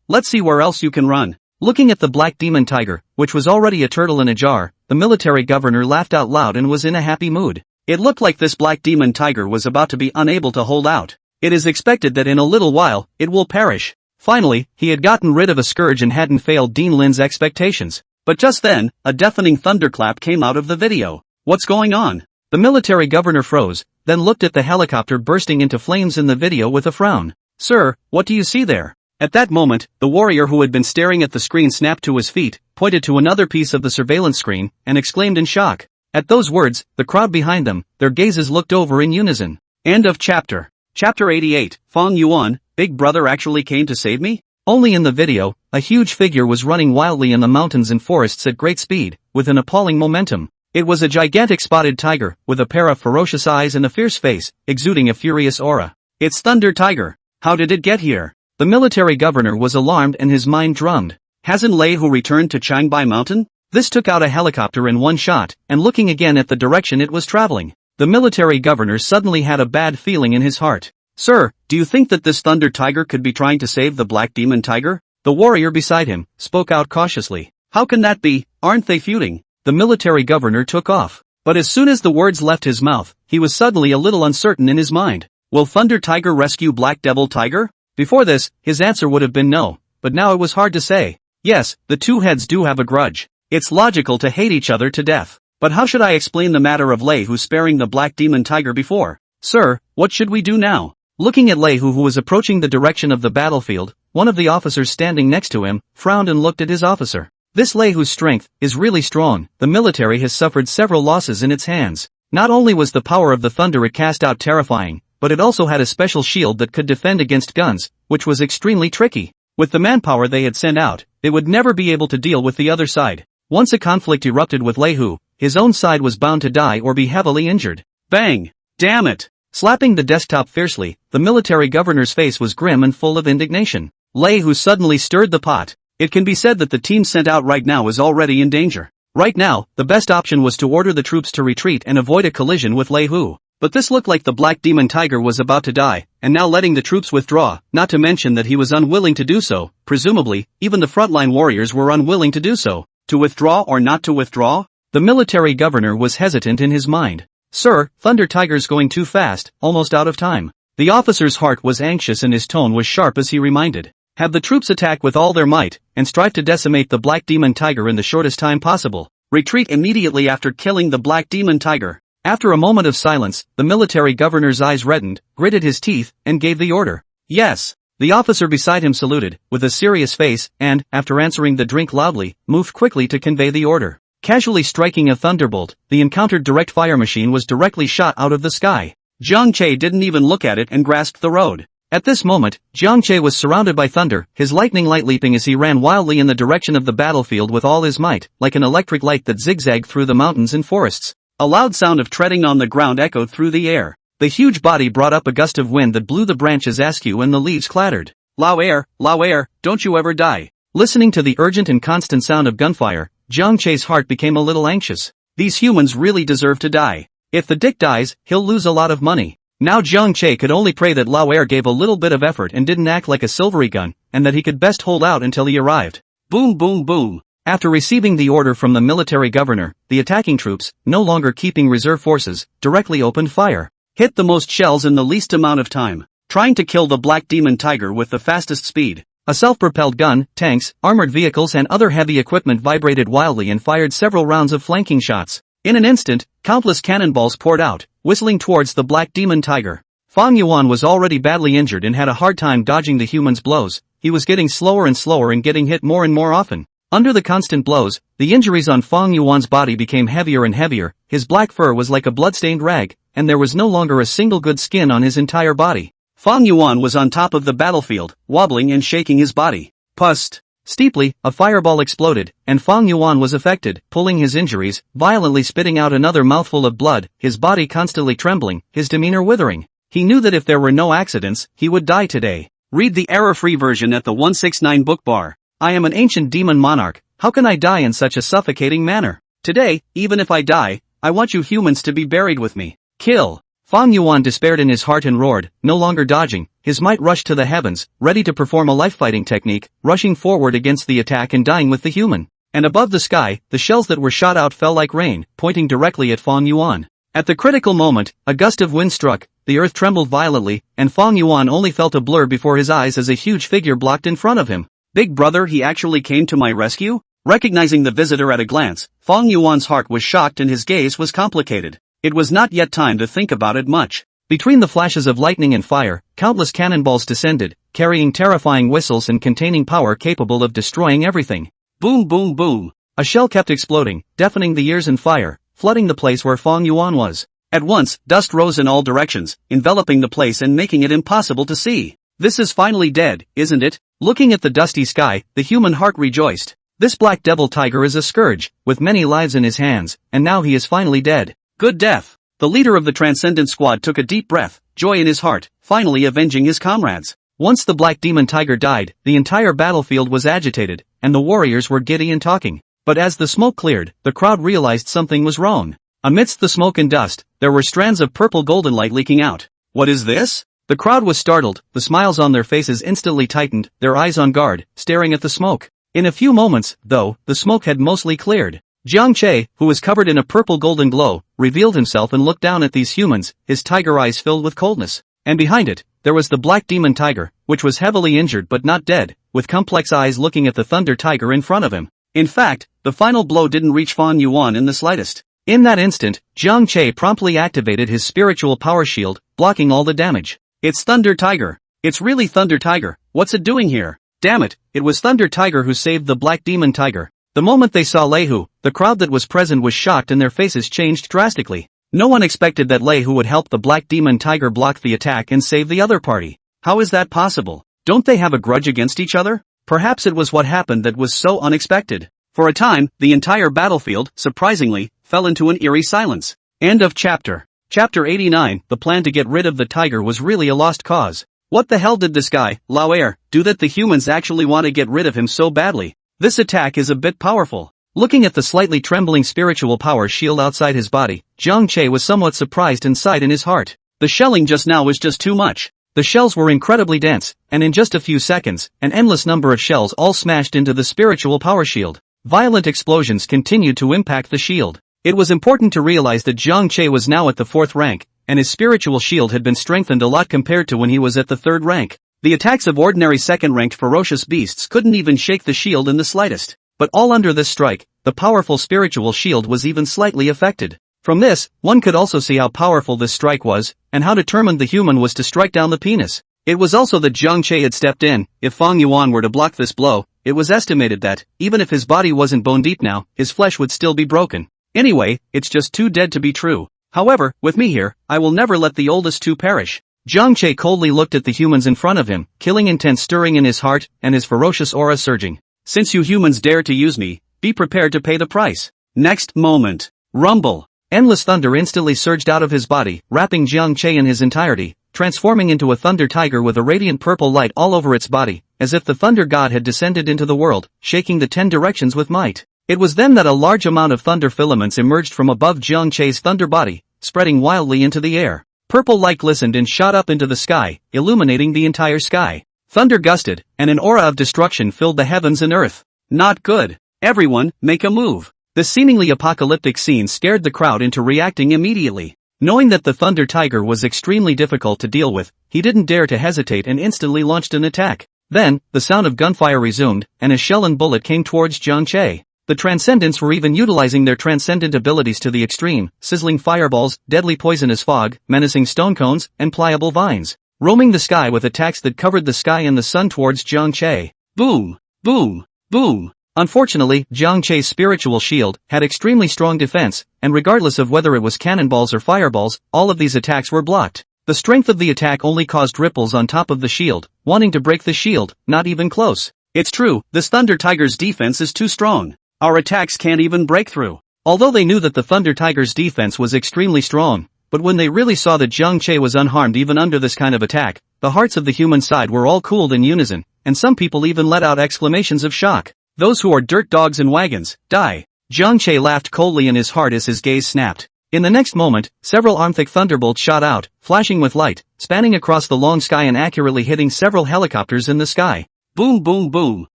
let's see where else you can run. Looking at the black demon tiger, which was already a turtle in a jar, the military governor laughed out loud and was in a happy mood. It looked like this black demon tiger was about to be unable to hold out. It is expected that in a little while, it will perish. Finally, he had gotten rid of a scourge and hadn't failed Dean Lin's expectations. But just then, a deafening thunderclap came out of the video. What's going on? The military governor froze, then looked at the helicopter bursting into flames in the video with a frown. Sir, what do you see there? At that moment, the warrior who had been staring at the screen snapped to his feet, pointed to another piece of the surveillance screen, and exclaimed in shock. At those words, the crowd behind them, their gazes looked over in unison. End of chapter. Chapter 88, Fong Yuan, Big Brother actually came to save me? Only in the video, a huge figure was running wildly in the mountains and forests at great speed, with an appalling momentum. It was a gigantic spotted tiger, with a pair of ferocious eyes and a fierce face, exuding a furious aura. It's Thunder Tiger. How did it get here? The military governor was alarmed and his mind drummed. Hasn't Lei Hu returned to Changbai Mountain? This took out a helicopter in one shot, and looking again at the direction it was traveling, the military governor suddenly had a bad feeling in his heart. Sir, do you think that this Thunder Tiger could be trying to save the Black Demon Tiger? The warrior beside him spoke out cautiously. How can that be? Aren't they feuding? The military governor took off. But as soon as the words left his mouth, he was suddenly a little uncertain in his mind. Will Thunder Tiger rescue Black Devil Tiger? Before this, his answer would have been no, but now it was hard to say. Yes, the two heads do have a grudge. It's logical to hate each other to death. But how should I explain the matter of Lei Hu sparing the Black Demon Tiger before? Sir, what should we do now? Looking at Lei Hu, who was approaching the direction of the battlefield, one of the officers standing next to him, frowned and looked at his officer. This Lei Hu's strength is really strong. The military has suffered several losses in its hands. Not only was the power of the thunder it cast out terrifying, but it also had a special shield that could defend against guns, which was extremely tricky. With the manpower they had sent out, they would never be able to deal with the other side. Once a conflict erupted with Lei Hu, his own side was bound to die or be heavily injured. Bang! Damn it! Slapping the desktop fiercely, the military governor's face was grim and full of indignation. Lei Hu suddenly stirred the pot. It can be said that the team sent out right now is already in danger. Right now, the best option was to order the troops to retreat and avoid a collision with Lei Hu. But this looked like the Black Demon Tiger was about to die, and now letting the troops withdraw, not to mention that he was unwilling to do so. Presumably, even the frontline warriors were unwilling to do so. To withdraw or not to withdraw? The military governor was hesitant in his mind. Sir, Thunder Tiger's going too fast, almost out of time. The officer's heart was anxious and his tone was sharp as he reminded. Have the troops attack with all their might, and strive to decimate the Black Demon Tiger in the shortest time possible. Retreat immediately after killing the Black Demon Tiger. After a moment of silence, the military governor's eyes reddened, gritted his teeth, and gave the order. Yes. The officer beside him saluted, with a serious face, and, after answering the drink loudly, moved quickly to convey the order. Casually striking a thunderbolt, the encountered direct fire machine was directly shot out of the sky. Jiang Che didn't even look at it and grasped the road. At this moment, Jiang Che was surrounded by thunder, his lightning light leaping as he ran wildly in the direction of the battlefield with all his might, like an electric light that zigzagged through the mountains and forests. A loud sound of treading on the ground echoed through the air. The huge body brought up a gust of wind that blew the branches askew and the leaves clattered. Lao air, don't you ever die. Listening to the urgent and constant sound of gunfire, Jiang Che's heart became a little anxious. These humans really deserve to die. If the dick dies, he'll lose a lot of money. Now Jiang Che could only pray that Lao air gave a little bit of effort and didn't act like a silvery gun, and that he could best hold out until he arrived. Boom boom boom. After receiving the order from the military governor, the attacking troops, no longer keeping reserve forces, directly opened fire. Hit the most shells in the least amount of time, trying to kill the black demon tiger with the fastest speed. A self-propelled gun, tanks, armored vehicles and other heavy equipment vibrated wildly and fired several rounds of flanking shots. In an instant, countless cannonballs poured out, whistling towards the black demon tiger. Fong Yuan was already badly injured and had a hard time dodging the human's blows. He was getting slower and slower and getting hit more and more often. Under the constant blows, the injuries on Fong Yuan's body became heavier and heavier. His black fur was like a blood-stained rag, and there was no longer a single good skin on his entire body. Fong Yuan was on top of the battlefield, wobbling and shaking his body. Pust! Steeply, a fireball exploded, and Fong Yuan was affected, pulling his injuries, violently spitting out another mouthful of blood, his body constantly trembling, his demeanor withering. He knew that if there were no accidents, he would die today. Read the error-free version at the 169 book bar. I am an ancient demon monarch, how can I die in such a suffocating manner? Today, even if I die, I want you humans to be buried with me. Kill! Fong Yuan despaired in his heart and roared, no longer dodging, his might rushed to the heavens, ready to perform a life-fighting technique, rushing forward against the attack and dying with the human. And above the sky, the shells that were shot out fell like rain, pointing directly at Fong Yuan. At the critical moment, a gust of wind struck, the earth trembled violently, and Fong Yuan only felt a blur before his eyes as a huge figure blocked in front of him. Big brother, he actually came to my rescue? Recognizing the visitor at a glance, Fong Yuan's heart was shocked and his gaze was complicated. It was not yet time to think about it much. Between the flashes of lightning and fire, countless cannonballs descended, carrying terrifying whistles and containing power capable of destroying everything. Boom boom boom. A shell kept exploding, deafening the ears and fire, flooding the place where Fong Yuan was. At once, dust rose in all directions, enveloping the place and making it impossible to see. This is finally dead, isn't it? Looking at the dusty sky, the human heart rejoiced. This black devil tiger is a scourge, with many lives in his hands, and now he is finally dead. Good death. The leader of the Transcendent Squad took a deep breath, joy in his heart, finally avenging his comrades. Once the black demon tiger died, the entire battlefield was agitated, and the warriors were giddy and talking. But as the smoke cleared, the crowd realized something was wrong. Amidst the smoke and dust, there were strands of purple golden light leaking out. What is this? The crowd was startled, the smiles on their faces instantly tightened, their eyes on guard, staring at the smoke. In a few moments, though, the smoke had mostly cleared. Jiang Che, who was covered in a purple golden glow, revealed himself and looked down at these humans, his tiger eyes filled with coldness. And behind it, there was the black demon tiger, which was heavily injured but not dead, with complex eyes looking at the thunder tiger in front of him. In fact, the final blow didn't reach Fong Yuan in the slightest. In that instant, Jiang Che promptly activated his spiritual power shield, blocking all the damage. It's Thunder Tiger. It's really Thunder Tiger. What's it doing here? Damn it, it was Thunder Tiger who saved the black demon tiger. The moment they saw Lei Hu, the crowd that was present was shocked and their faces changed drastically. No one expected that Lei Hu would help the black demon tiger block the attack and save the other party. How is that possible? Don't they have a grudge against each other? Perhaps it was what happened that was so unexpected. For a time, the entire battlefield, surprisingly, fell into an eerie silence. End of chapter. Chapter 89, the plan to get rid of the tiger was really a lost cause. What the hell did this guy, Lao Er, do that the humans actually want to get rid of him so badly? This attack is a bit powerful. Looking at the slightly trembling spiritual power shield outside his body, Jiang Che was somewhat surprised and sighed in his heart. The shelling just now was just too much. The shells were incredibly dense, and in just a few seconds, an endless number of shells all smashed into the spiritual power shield. Violent explosions continued to impact the shield. It was important to realize that Jiang Che was now at the 4th rank, and his spiritual shield had been strengthened a lot compared to when he was at the 3rd rank. The attacks of ordinary 2nd-ranked ferocious beasts couldn't even shake the shield in the slightest. But all under this strike, the powerful spiritual shield was even slightly affected. From this, one could also see how powerful this strike was, and how determined the human was to strike down the penis. It was also that Jiang Che had stepped in. If Fong Yuan were to block this blow, it was estimated that, even if his body wasn't bone deep now, his flesh would still be broken. Anyway, it's just too dead to be true. However, with me here, I will never let the oldest two perish. Jiang Che coldly looked at the humans in front of him, killing intent stirring in his heart, and his ferocious aura surging. Since you humans dare to use me, be prepared to pay the price. Next moment. Rumble. Endless thunder instantly surged out of his body, wrapping Jiang Che in his entirety, transforming into a thunder tiger with a radiant purple light all over its body, as if the thunder god had descended into the world, shaking the 10 directions with might. It was then that a large amount of thunder filaments emerged from above Jiang Che's thunder body, spreading wildly into the air. Purple light glistened and shot up into the sky, illuminating the entire sky. Thunder gusted, and an aura of destruction filled the heavens and earth. Not good. Everyone, make a move. The seemingly apocalyptic scene scared the crowd into reacting immediately. Knowing that the Thunder Tiger was extremely difficult to deal with, he didn't dare to hesitate and instantly launched an attack. Then, the sound of gunfire resumed, and a shell and bullet came towards Jiang Che. The Transcendents were even utilizing their transcendent abilities to the extreme, sizzling fireballs, deadly poisonous fog, menacing stone cones, and pliable vines, roaming the sky with attacks that covered the sky and the sun towards Jiang Che. Boom! Boom! Boom! Unfortunately, Jiang Che's spiritual shield had extremely strong defense, and regardless of whether it was cannonballs or fireballs, all of these attacks were blocked. The strength of the attack only caused ripples on top of the shield, wanting to break the shield, not even close. It's true, this Thunder Tiger's defense is too strong. Our attacks can't even break through. Although they knew that the Thunder Tiger's defense was extremely strong, but when they really saw that Jiang Che was unharmed even under this kind of attack, the hearts of the human side were all cooled in unison, and some people even let out exclamations of shock. Those who are dirt dogs in wagons, die. Jiang Che laughed coldly in his heart as his gaze snapped. In the next moment, several arm-thick thunderbolts shot out, flashing with light, spanning across the long sky and accurately hitting several helicopters in the sky. Boom boom boom.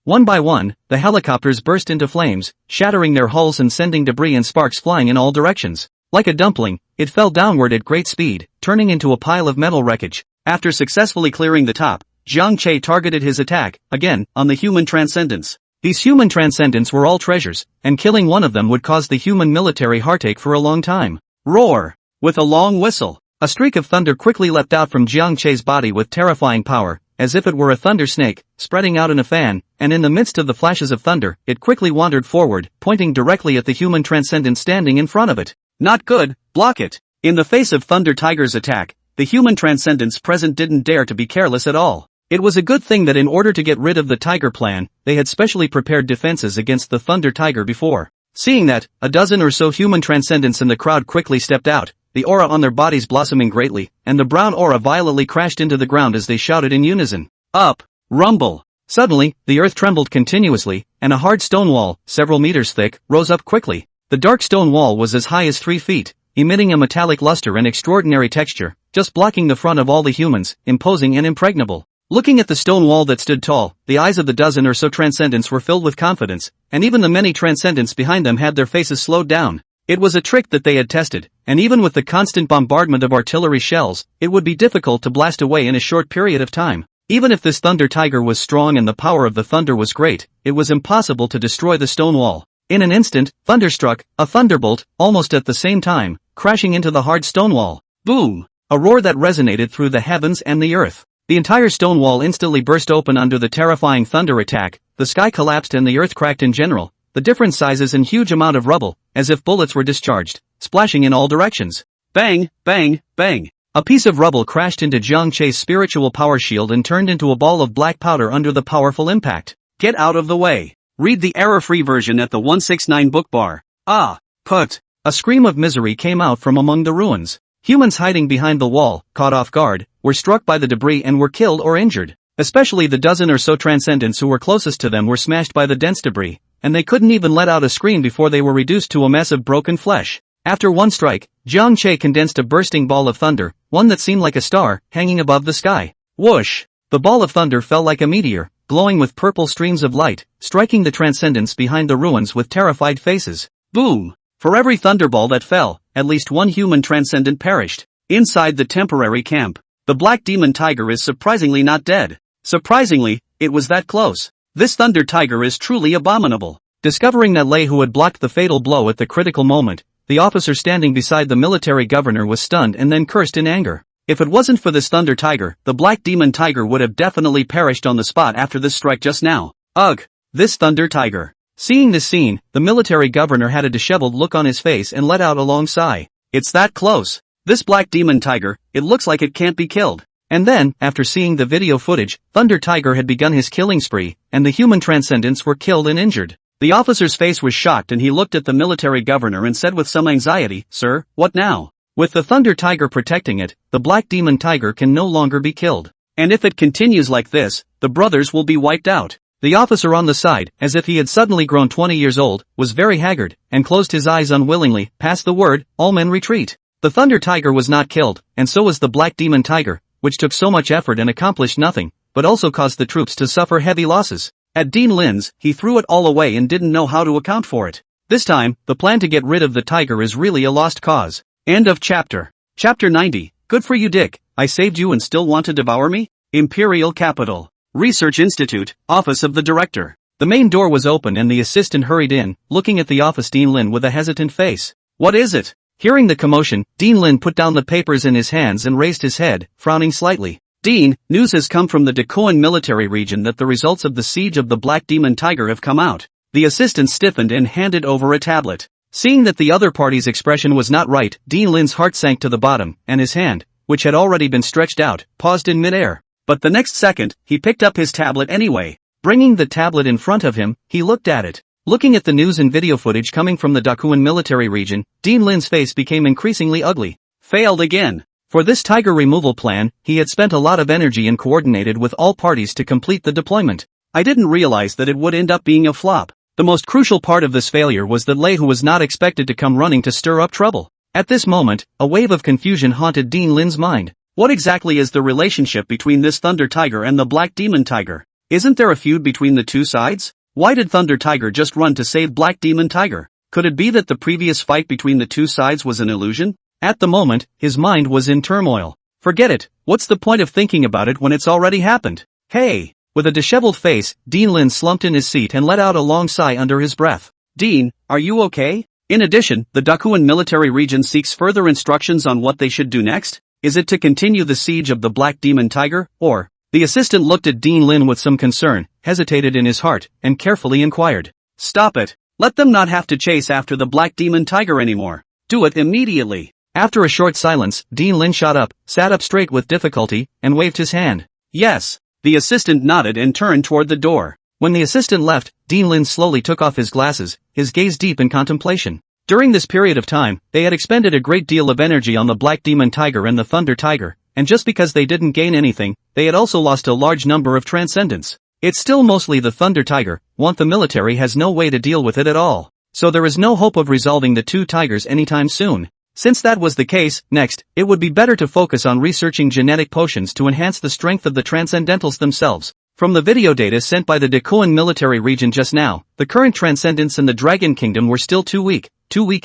One by one, the helicopters burst into flames, shattering their hulls and sending debris and sparks flying in all directions. Like a dumpling, it fell downward at great speed, turning into a pile of metal wreckage. After successfully clearing the top, Jiang Che targeted his attack, again, on the human transcendents. These human transcendents were all treasures, and killing one of them would cause the human military heartache for a long time. Roar! With a long whistle, a streak of thunder quickly leapt out from Jiang Che's body with terrifying power, as if it were a thunder snake, spreading out in a fan, and in the midst of the flashes of thunder, it quickly wandered forward, pointing directly at the human transcendent standing in front of it. Not good, block it. In the face of Thunder Tiger's attack, the human transcendents present didn't dare to be careless at all. It was a good thing that in order to get rid of the Tiger Plan, they had specially prepared defenses against the Thunder Tiger before. Seeing that, a dozen or so human transcendents in the crowd quickly stepped out, the aura on their bodies blossoming greatly, and the brown aura violently crashed into the ground as they shouted in unison. Up! Rumble! Suddenly, the earth trembled continuously, and a hard stone wall, several meters thick, rose up quickly. The dark stone wall was as high as 3 feet, emitting a metallic luster and extraordinary texture, just blocking the front of all the humans, imposing and impregnable. Looking at the stone wall that stood tall, the eyes of the dozen or so transcendents were filled with confidence, and even the many transcendents behind them had their faces slowed down. It was a trick that they had tested, and even with the constant bombardment of artillery shells, it would be difficult to blast away in a short period of time. Even if this Thunder Tiger was strong and the power of the thunder was great, it was impossible to destroy the stone wall. In an instant, thunder struck, a thunderbolt, almost at the same time, crashing into the hard stone wall. Boom! A roar that resonated through the heavens and the earth. The entire stone wall instantly burst open under the terrifying thunder attack, the sky collapsed and the earth cracked in general, the different sizes and huge amount of rubble, as if bullets were discharged, splashing in all directions. Bang, bang, bang. A piece of rubble crashed into Jiang Che's spiritual power shield and turned into a ball of black powder under the powerful impact. Get out of the way. Read the error-free version at the 169 book bar. Ah, put. A scream of misery came out from among the ruins. Humans hiding behind the wall, caught off guard, were struck by the debris and were killed or injured. Especially the dozen or so transcendents who were closest to them were smashed by the dense debris, and they couldn't even let out a scream before they were reduced to a mess of broken flesh. After one strike, Jiang Che condensed a bursting ball of thunder, one that seemed like a star, hanging above the sky. Whoosh! The ball of thunder fell like a meteor, glowing with purple streams of light, striking the transcendents behind the ruins with terrified faces. Boom! For every thunderball that fell, at least one human transcendent perished. Inside the temporary camp, the Black Demon Tiger is surprisingly not dead. Surprisingly, it was that close. This Thunder Tiger is truly abominable. Discovering that Lei Hu had blocked the fatal blow at the critical moment, the officer standing beside the military governor was stunned and then cursed in anger. If it wasn't for this Thunder Tiger, the Black Demon Tiger would have definitely perished on the spot after this strike just now. Ugh! This Thunder Tiger. Seeing this scene, the military governor had a disheveled look on his face and let out a long sigh. It's that close. This Black Demon Tiger, it looks like it can't be killed. And then, after seeing the video footage, Thunder Tiger had begun his killing spree, and the human transcendents were killed and injured. The officer's face was shocked and he looked at the military governor and said with some anxiety, "Sir, what now?" With the Thunder Tiger protecting it, the Black Demon Tiger can no longer be killed. And if it continues like this, the brothers will be wiped out. The officer on the side, as if he had suddenly grown 20 years old, was very haggard, and closed his eyes unwillingly. Passed the word, all men retreat. The Thunder Tiger was not killed, and so was the Black Demon Tiger, which took so much effort and accomplished nothing. but also caused the troops to suffer heavy losses. At Dean Lin's, he threw it all away and didn't know how to account for it. This time, the plan to get rid of the tiger is really a lost cause. End of chapter. Chapter 90. Good for you, Dick. I saved you and still want to devour me? Imperial Capital. Research Institute, Office of the Director. The main door was open and the assistant hurried in, looking at the office Dean Lin with a hesitant face. What is it? Hearing the commotion, Dean Lin put down the papers in his hands and raised his head, frowning slightly. Dean, news has come from the Dakoan military region that the results of the siege of the Black Demon Tiger have come out. The assistant stiffened and handed over a tablet. Seeing that the other party's expression was not right, Dean Lin's heart sank to the bottom, and his hand, which had already been stretched out, paused in midair. But the next second, he picked up his tablet anyway. Bringing the tablet in front of him, he looked at it. Looking at the news and video footage coming from the Dakoan military region, Dean Lin's face became increasingly ugly. Failed again. For this tiger removal plan, he had spent a lot of energy and coordinated with all parties to complete the deployment. I didn't realize that it would end up being a flop. The most crucial part of this failure was that Lei Hu was not expected to come running to stir up trouble. At this moment, a wave of confusion haunted Dean Lin's mind. What exactly is the relationship between this Thunder Tiger and the Black Demon Tiger? Isn't there a feud between the two sides? Why did Thunder Tiger just run to save Black Demon Tiger? Could it be that the previous fight between the two sides was an illusion? At the moment, his mind was in turmoil. Forget it, what's the point of thinking about it when it's already happened? Hey! With a disheveled face, Dean Lin slumped in his seat and let out a long sigh under his breath. Dean, are you okay? In addition, the Dakoan military region seeks further instructions on what they should do next. Is it to continue the siege of the Black Demon Tiger, or? The assistant looked at Dean Lin with some concern, hesitated in his heart, and carefully inquired. Stop it. Let them not have to chase after the Black Demon Tiger anymore. Do it immediately. After a short silence, Dean Lin shot up, sat up straight with difficulty, and waved his hand. Yes. The assistant nodded and turned toward the door. When the assistant left, Dean Lin slowly took off his glasses, his gaze deep in contemplation. During this period of time, they had expended a great deal of energy on the Black Demon Tiger and the Thunder Tiger, and just because they didn't gain anything, they had also lost a large number of transcendents. It's still mostly the Thunder Tiger, the military has no way to deal with it at all. So there is no hope of resolving the two tigers anytime soon. Since that was the case, next, it would be better to focus on researching genetic potions to enhance the strength of the transcendentals themselves. From the video data sent by the Dakoan military region just now, the current transcendents in the Dragon Kingdom were still too weak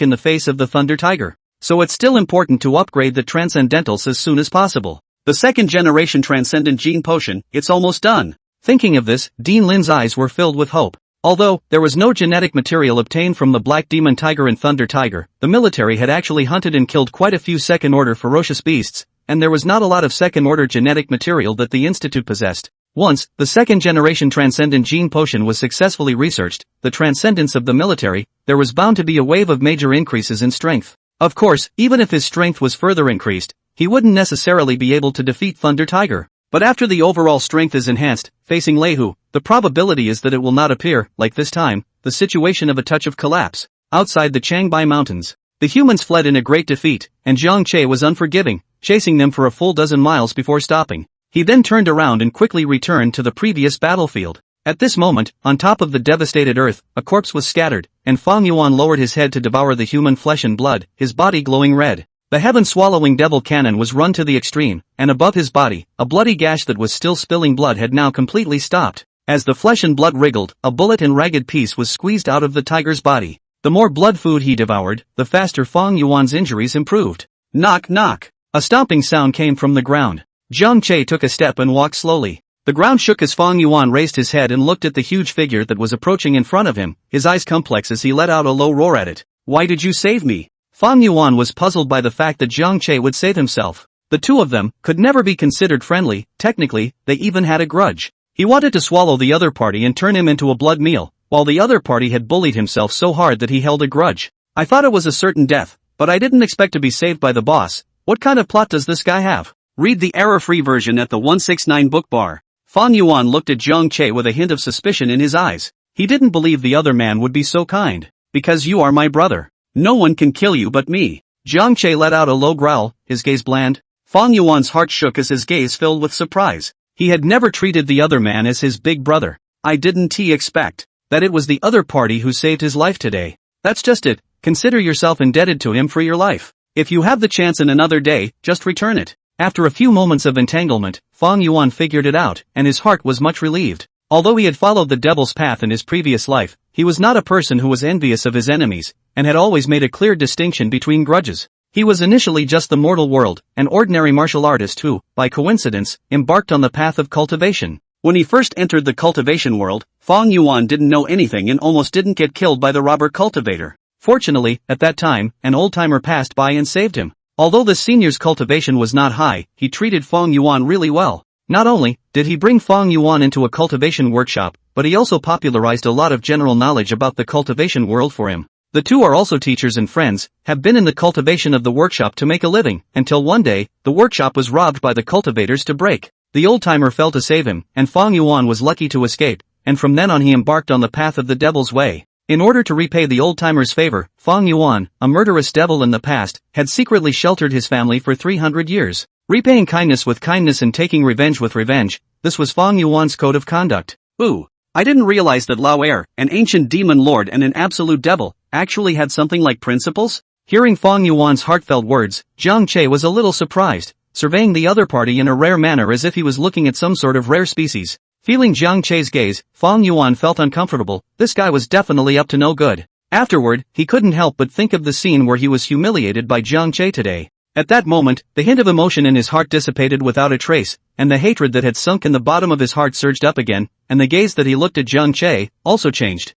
in the face of the Thunder Tiger. So it's still important to upgrade the transcendentals as soon as possible. The second generation transcendent gene potion, it's almost done. Thinking of this, Dean Lin's eyes were filled with hope. Although there was no genetic material obtained from the Black Demon Tiger and Thunder Tiger, the military had actually hunted and killed quite a few second-order ferocious beasts, and there was not a lot of second-order genetic material that the Institute possessed. Once, the second-generation transcendent gene potion was successfully researched, the transcendence of the military, there was bound to be a wave of major increases in strength. Of course, even if his strength was further increased, he wouldn't necessarily be able to defeat Thunder Tiger. But after the overall strength is enhanced, facing Lei Hu, the probability is that it will not appear, like this time, the situation of a touch of collapse. Outside the Changbai Mountains, the humans fled in a great defeat, and Zhang Che was unforgiving, chasing them for a full dozen miles before stopping. He then turned around and quickly returned to the previous battlefield. At this moment, on top of the devastated earth, a corpse was scattered, and Fong Yuan lowered his head to devour the human flesh and blood, his body glowing red. The heaven-swallowing devil cannon was run to the extreme, and above his body, a bloody gash that was still spilling blood had now completely stopped. As the flesh and blood wriggled, a bullet and ragged piece was squeezed out of the tiger's body. The more blood food he devoured, the faster Fong Yuan's injuries improved. Knock knock. A stomping sound came from the ground. Zhang Che took a step and walked slowly. The ground shook as Fong Yuan raised his head and looked at the huge figure that was approaching in front of him, his eyes complex as he let out a low roar at it. Why did you save me? Fong Yuan was puzzled by the fact that Zhang Che would save himself. The two of them could never be considered friendly, technically, they even had a grudge. He wanted to swallow the other party and turn him into a blood meal, while the other party had bullied himself so hard that he held a grudge. I thought it was a certain death, but I didn't expect to be saved by the boss. What kind of plot does this guy have? Read the error-free version at the 169 book bar. Fong Yuan looked at Zhang Che with a hint of suspicion in his eyes. He didn't believe the other man would be so kind. Because you are my brother. No one can kill you but me. Zhang Che let out a low growl, his gaze bland. Fong Yuan's heart shook as his gaze filled with surprise. He had never treated the other man as his big brother. I didn't expect that it was the other party who saved his life today. That's just it. Consider yourself indebted to him for your life. If you have the chance in another day, just return it. After a few moments of entanglement, Fong Yuan figured it out, and his heart was much relieved. Although he had followed the devil's path in his previous life, he was not a person who was envious of his enemies, and had always made a clear distinction between grudges. He was initially just the mortal world, an ordinary martial artist who, by coincidence, embarked on the path of cultivation. When he first entered the cultivation world, Fong Yuan didn't know anything and almost didn't get killed by the robber cultivator. Fortunately, at that time, an old-timer passed by and saved him. Although the senior's cultivation was not high, he treated Fong Yuan really well. Not only did he bring Fong Yuan into a cultivation workshop, but he also popularized a lot of general knowledge about the cultivation world for him. The two are also teachers and friends, have been in the cultivation of the workshop to make a living, until one day, the workshop was robbed by the cultivators to break. The old-timer fell to save him, and Fong Yuan was lucky to escape, and from then on he embarked on the path of the devil's way. In order to repay the old-timer's favor, Fong Yuan, a murderous devil in the past, had secretly sheltered his family for 300 years. Repaying kindness with kindness and taking revenge with revenge, this was Fong Yuan's code of conduct. Ooh, I didn't realize that Lao Er, an ancient demon lord and an absolute devil, actually had something like principles? Hearing Fong Yuan's heartfelt words, Jiang Che was a little surprised, surveying the other party in a rare manner as if he was looking at some sort of rare species. Feeling Jiang Che's gaze, Fong Yuan felt uncomfortable. This guy was definitely up to no good. Afterward, he couldn't help but think of the scene where he was humiliated by Jiang Che today. At that moment, the hint of emotion in his heart dissipated without a trace, and the hatred that had sunk in the bottom of his heart surged up again, and the gaze that he looked at Jiang Che also changed.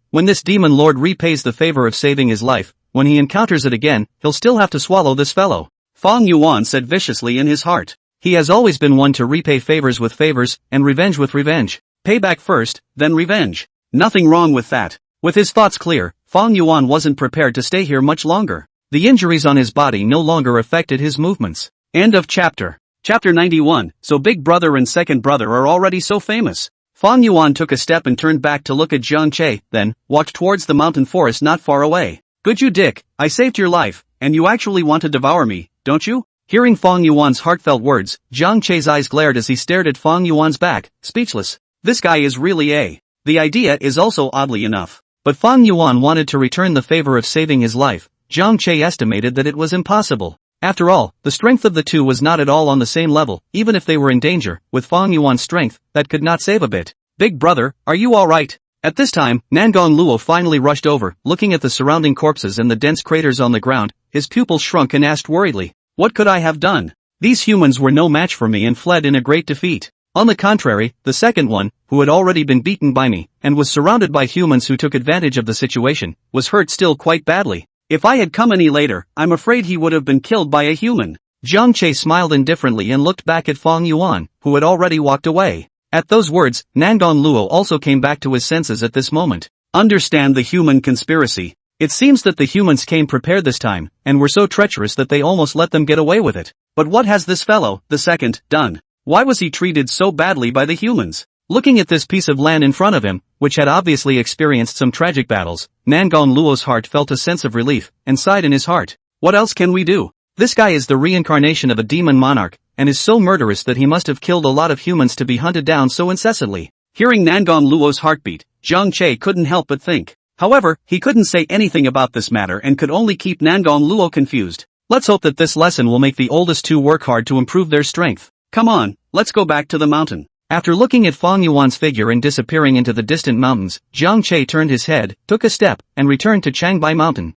When this demon lord repays the favor of saving his life, when he encounters it again, he'll still have to swallow this fellow. Fong Yuan said viciously in his heart. He has always been one to repay favors with favors, and revenge with revenge. Payback first, then revenge. Nothing wrong with that. With his thoughts clear, Fong Yuan wasn't prepared to stay here much longer. The injuries on his body no longer affected his movements. End of chapter. Chapter 91. So Big Brother and Second Brother are already so famous. Fong Yuan took a step and turned back to look at Jiang Che, then walked towards the mountain forest not far away. Good you dick, I saved your life, and you actually want to devour me, don't you? Hearing Fong Yuan's heartfelt words, Jiang Che's eyes glared as he stared at Fong Yuan's back, speechless. This guy is really a. The idea is also oddly enough. But Fong Yuan wanted to return the favor of saving his life. Jiang Che estimated that it was impossible. After all, the strength of the two was not at all on the same level, even if they were in danger. With Fong Yuan's strength, that could not save a bit. Big brother, are you alright? At this time, Nangong Luo finally rushed over, looking at the surrounding corpses and the dense craters on the ground. His pupils shrunk and asked worriedly, what could I have done? These humans were no match for me and fled in a great defeat. On the contrary, the second one, who had already been beaten by me, and was surrounded by humans who took advantage of the situation, was hurt still quite badly. If I had come any later, I'm afraid he would have been killed by a human. Jiang Che smiled indifferently and looked back at Fong Yuan, who had already walked away. At those words, Nangong Luo also came back to his senses at this moment. Understand the human conspiracy. It seems that the humans came prepared this time, and were so treacherous that they almost let them get away with it. But what has this fellow, the second, done? Why was he treated so badly by the humans? Looking at this piece of land in front of him, which had obviously experienced some tragic battles, Nangong Luo's heart felt a sense of relief, and sighed in his heart. What else can we do? This guy is the reincarnation of a demon monarch, and is so murderous that he must have killed a lot of humans to be hunted down so incessantly. Hearing Nangong Luo's heartbeat, Jiang Che couldn't help but think. However, he couldn't say anything about this matter and could only keep Nangong Luo confused. Let's hope that this lesson will make the oldest two work hard to improve their strength. Come on, let's go back to the mountain. After looking at Fong Yuan's figure and disappearing into the distant mountains, Jiang Che turned his head, took a step, and returned to Changbai Mountain.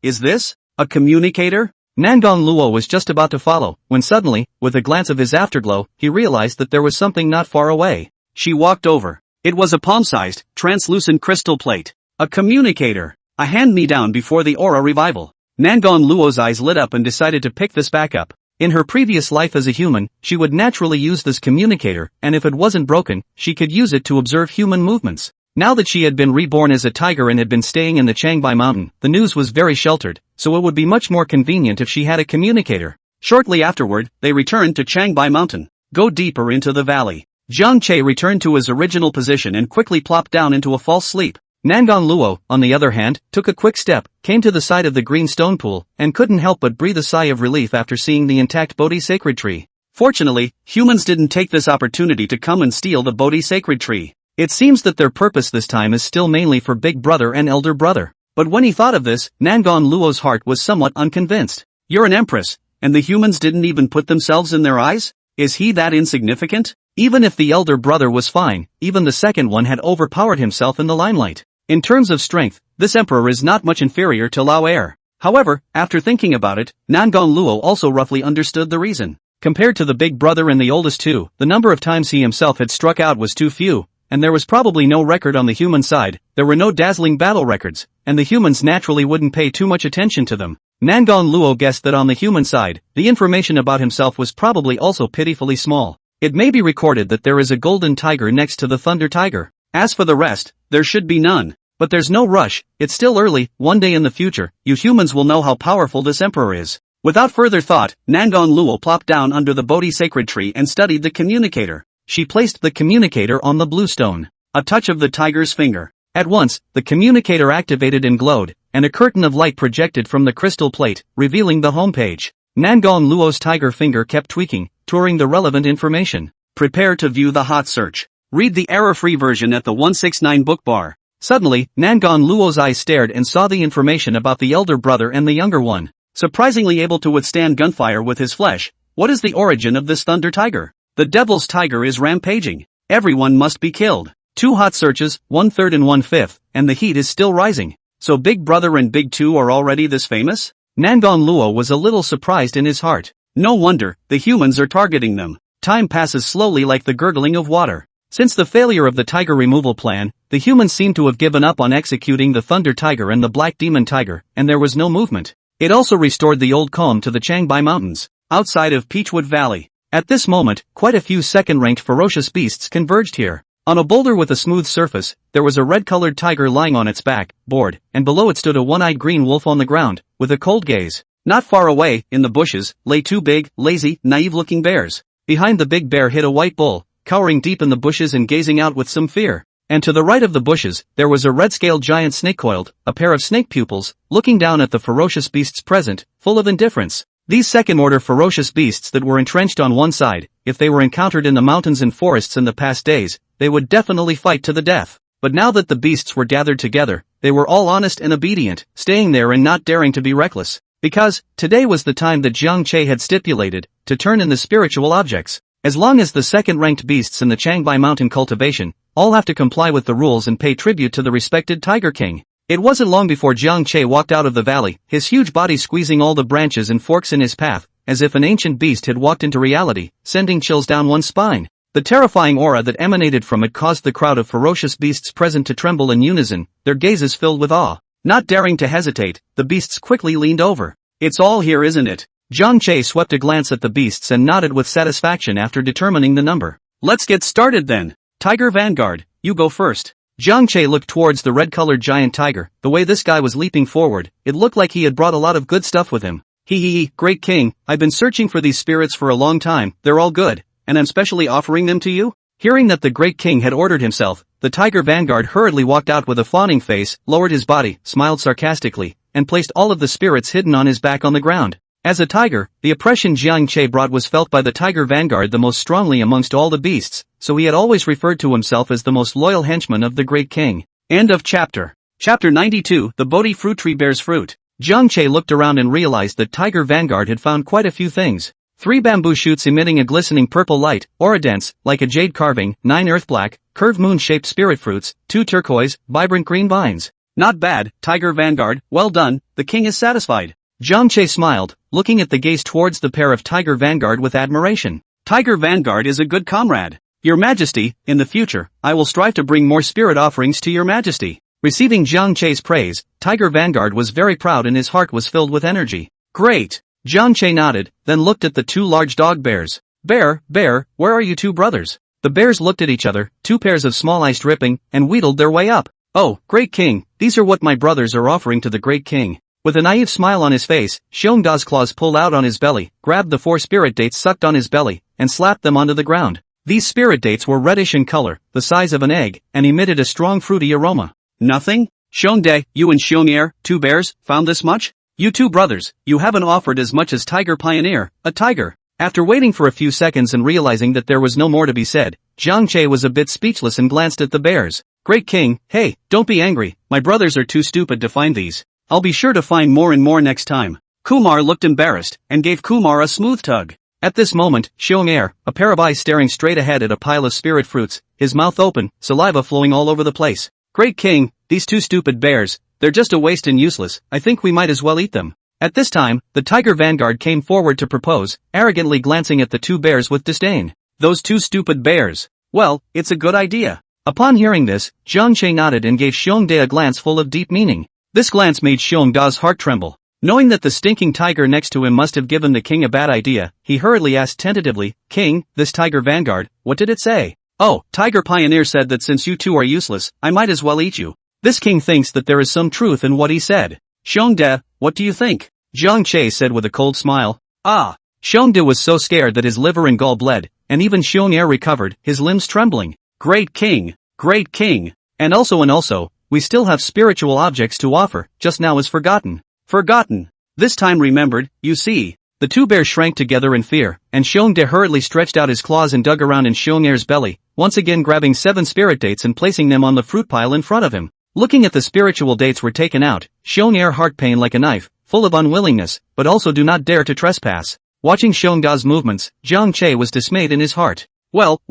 Is this a communicator? Nangong Luo was just about to follow, when suddenly, with a glance of his afterglow, he realized that there was something not far away. She walked over. It was a palm-sized, translucent crystal plate. A communicator. A hand-me-down before the aura revival. Nangong Luo's eyes lit up and decided to pick this back up. In her previous life as a human, she would naturally use this communicator, and if it wasn't broken, she could use it to observe human movements. Now that she had been reborn as a tiger and had been staying in the Changbai Mountain, the news was very sheltered, so it would be much more convenient if she had a communicator. Shortly afterward, they returned to Changbai Mountain. Go deeper into the valley. Jiang Che returned to his original position and quickly plopped down into a false sleep. Nangong Luo, on the other hand, took a quick step, came to the side of the green stone pool, and couldn't help but breathe a sigh of relief after seeing the intact Bodhi sacred tree. Fortunately, humans didn't take this opportunity to come and steal the Bodhi sacred tree. It seems that their purpose this time is still mainly for Big Brother and Elder Brother. But when he thought of this, Nangong Luo's heart was somewhat unconvinced. You're an empress, and the humans didn't even put themselves in their eyes? Is he that insignificant? Even if the elder brother was fine, even the second one had overpowered himself in the limelight. In terms of strength, this emperor is not much inferior to Lao Heir. However, after thinking about it, Nangon Luo also roughly understood the reason. Compared to the big brother and the oldest two, the number of times he himself had struck out was too few, and there was probably no record on the human side. There were no dazzling battle records, and the humans naturally wouldn't pay too much attention to them. Nangon Luo guessed that on the human side, the information about himself was probably also pitifully small. It may be recorded that there is a golden tiger next to the thunder tiger. As for the rest, there should be none. But there's no rush, it's still early. One day in the future, you humans will know how powerful this emperor is. Without further thought, Nangon Luo plopped down under the Bodhi sacred tree and studied the communicator. She placed the communicator on the blue stone. A touch of the tiger's finger. At once, the communicator activated and glowed, and a curtain of light projected from the crystal plate, revealing the homepage. Nangon Luo's tiger finger kept tweaking, touring the relevant information. Prepare to view the hot search. Read the error-free version at the 169 book bar. Suddenly, Nangon Luo's eyes stared and saw the information about the elder brother and the younger one. Surprisingly able to withstand gunfire with his flesh, what is the origin of this thunder tiger? The devil's tiger is rampaging. Everyone must be killed. 2 hot searches, 1/3 and 1/5, and the heat is still rising. So Big Brother and Big Two are already this famous? Nangon Luo was a little surprised in his heart. No wonder, the humans are targeting them. Time passes slowly like the gurgling of water. Since the failure of the tiger removal plan, the humans seem to have given up on executing the thunder tiger and the black demon tiger, and there was no movement. It also restored the old calm to the Changbai Mountains, outside of Peachwood Valley. At this moment, quite a few second-ranked ferocious beasts converged here. On a boulder with a smooth surface, there was a red-colored tiger lying on its back, bored, and below it stood a one-eyed green wolf on the ground, with a cold gaze. Not far away, in the bushes, lay 2 big, lazy, naive-looking bears. Behind the big bear hid a white bull, cowering deep in the bushes and gazing out with some fear. And to the right of the bushes, there was a red-scaled giant snake coiled, a pair of snake pupils, looking down at the ferocious beasts present, full of indifference. These second-order ferocious beasts that were entrenched on one side, if they were encountered in the mountains and forests in the past days, they would definitely fight to the death. But now that the beasts were gathered together, they were all honest and obedient, staying there and not daring to be reckless. Because, today was the time that Jiang Che had stipulated, to turn in the spiritual objects. As long as the second-ranked beasts in the Changbai Mountain cultivation, all have to comply with the rules and pay tribute to the respected Tiger King. It wasn't long before Jiang Che walked out of the valley, his huge body squeezing all the branches and forks in his path, as if an ancient beast had walked into reality, sending chills down one's spine. The terrifying aura that emanated from it caused the crowd of ferocious beasts present to tremble in unison, their gazes filled with awe. Not daring to hesitate, the beasts quickly leaned over. It's all here, isn't it? Jiang Che swept a glance at the beasts and nodded with satisfaction after determining the number. Let's get started then. Tiger Vanguard, you go first. Jiang Che looked towards the red-colored giant tiger. The way this guy was leaping forward, it looked like he had brought a lot of good stuff with him. Hee, great king, I've been searching for these spirits for a long time, they're all good, and I'm specially offering them to you? Hearing that the great king had ordered himself, the Tiger Vanguard hurriedly walked out with a fawning face, lowered his body, smiled sarcastically, and placed all of the spirits hidden on his back on the ground. As a tiger, the oppression Jiang Che brought was felt by the Tiger Vanguard the most strongly amongst all the beasts, so he had always referred to himself as the most loyal henchman of the great king. End of chapter. Chapter 92, The Bodhi Fruit Tree Bears Fruit. Jiang Che looked around and realized that Tiger Vanguard had found quite a few things. 3 bamboo shoots emitting a glistening purple light, auradents, like a jade carving, 9 earth black, curved moon-shaped spirit fruits, 2 turquoise, vibrant green vines. Not bad, Tiger Vanguard, well done, the king is satisfied. Jiang Che smiled, looking at the gaze towards the pair of Tiger Vanguard with admiration. Tiger Vanguard is a good comrade. Your Majesty, in the future, I will strive to bring more spirit offerings to your Majesty. Receiving Jiang Che's praise, Tiger Vanguard was very proud and his heart was filled with energy. Great! Jiang Che nodded, then looked at the 2 large dog bears. Bear, where are you 2 brothers? The bears looked at each other, 2 pairs of small eyes dripping, and wheedled their way up. Oh, great king, these are what my brothers are offering to the great king. With a naive smile on his face, Xiongda's claws pulled out on his belly, grabbed the 4 spirit dates sucked on his belly, and slapped them onto the ground. These spirit dates were reddish in color, the size of an egg, and emitted a strong fruity aroma. Nothing? Xiongde, you and Xiong'er, 2 bears, found this much? You 2 brothers, you haven't offered as much as Tiger Pioneer, a tiger. After waiting for a few seconds and realizing that there was no more to be said, Jiang Che was a bit speechless and glanced at the bears. Great king, hey, don't be angry, my brothers are too stupid to find these. I'll be sure to find more and more next time. Kumar looked embarrassed, and gave Kumar a smooth tug. At this moment, Xiong, a pair of eyes staring straight ahead at a pile of spirit fruits, his mouth open, saliva flowing all over the place. Great king, these two stupid bears, they're just a waste and useless, I think we might as well eat them. At this time, the tiger vanguard came forward to propose, arrogantly glancing at the two bears with disdain. Those two stupid bears. Well, it's a good idea. Upon hearing this, Jiang Che nodded and gave Xiongde a glance full of deep meaning. This glance made Xiongda's heart tremble. Knowing that the stinking tiger next to him must have given the king a bad idea, he hurriedly asked tentatively, King, this tiger vanguard, what did it say? Oh, Tiger Pioneer said that since you two are useless, I might as well eat you. This king thinks that there is some truth in what he said. Xiongde, what do you think? Jiang Che said with a cold smile. Ah. Xiongde was so scared that his liver and gall bled, and even Xiong'er recovered, his limbs trembling. Great king. Great king. And also, we still have spiritual objects to offer, just now is forgotten. Forgotten. This time remembered, you see. The two bears shrank together in fear, and Xiongde hurriedly stretched out his claws and dug around in Xiong'er's belly, once again grabbing 7 spirit dates and placing them on the fruit pile in front of him. Looking at the spiritual dates were taken out, Xiong'er heart pain like a knife, full of unwillingness, but also do not dare to trespass. Watching Xiongda's movements, Jiang Che was dismayed in his heart. Well,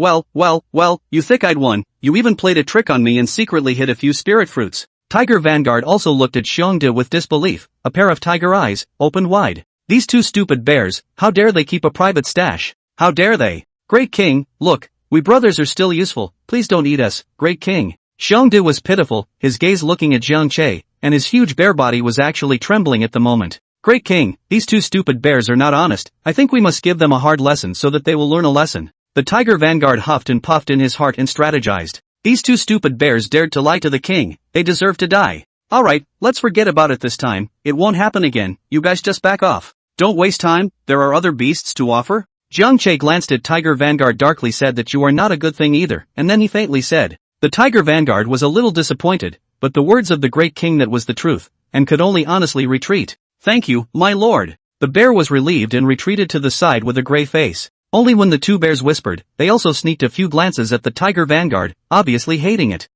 you think I'd won, you even played a trick on me and secretly hid a few spirit fruits. Tiger Vanguard also looked at Xiongde with disbelief, a pair of tiger eyes, opened wide. These two stupid bears, how dare they keep a private stash? How dare they? Great king, look, we brothers are still useful, please don't eat us, great king. Xiongde was pitiful, his gaze looking at Jiang Che, and his huge bear body was actually trembling at the moment. Great king, these two stupid bears are not honest, I think we must give them a hard lesson so that they will learn a lesson. The Tiger Vanguard huffed and puffed in his heart and strategized. These two stupid bears dared to lie to the king, they deserve to die. Alright, let's forget about it this time, it won't happen again, you guys just back off. Don't waste time, there are other beasts to offer? Jiang Che glanced at Tiger Vanguard darkly said that you are not a good thing either, and then he faintly said. The Tiger Vanguard was a little disappointed, but the words of the great king that was the truth, and could only honestly retreat. Thank you, my lord. The bear was relieved and retreated to the side with a gray face. Only when the two bears whispered, they also sneaked a few glances at the Tiger Vanguard, obviously hating it.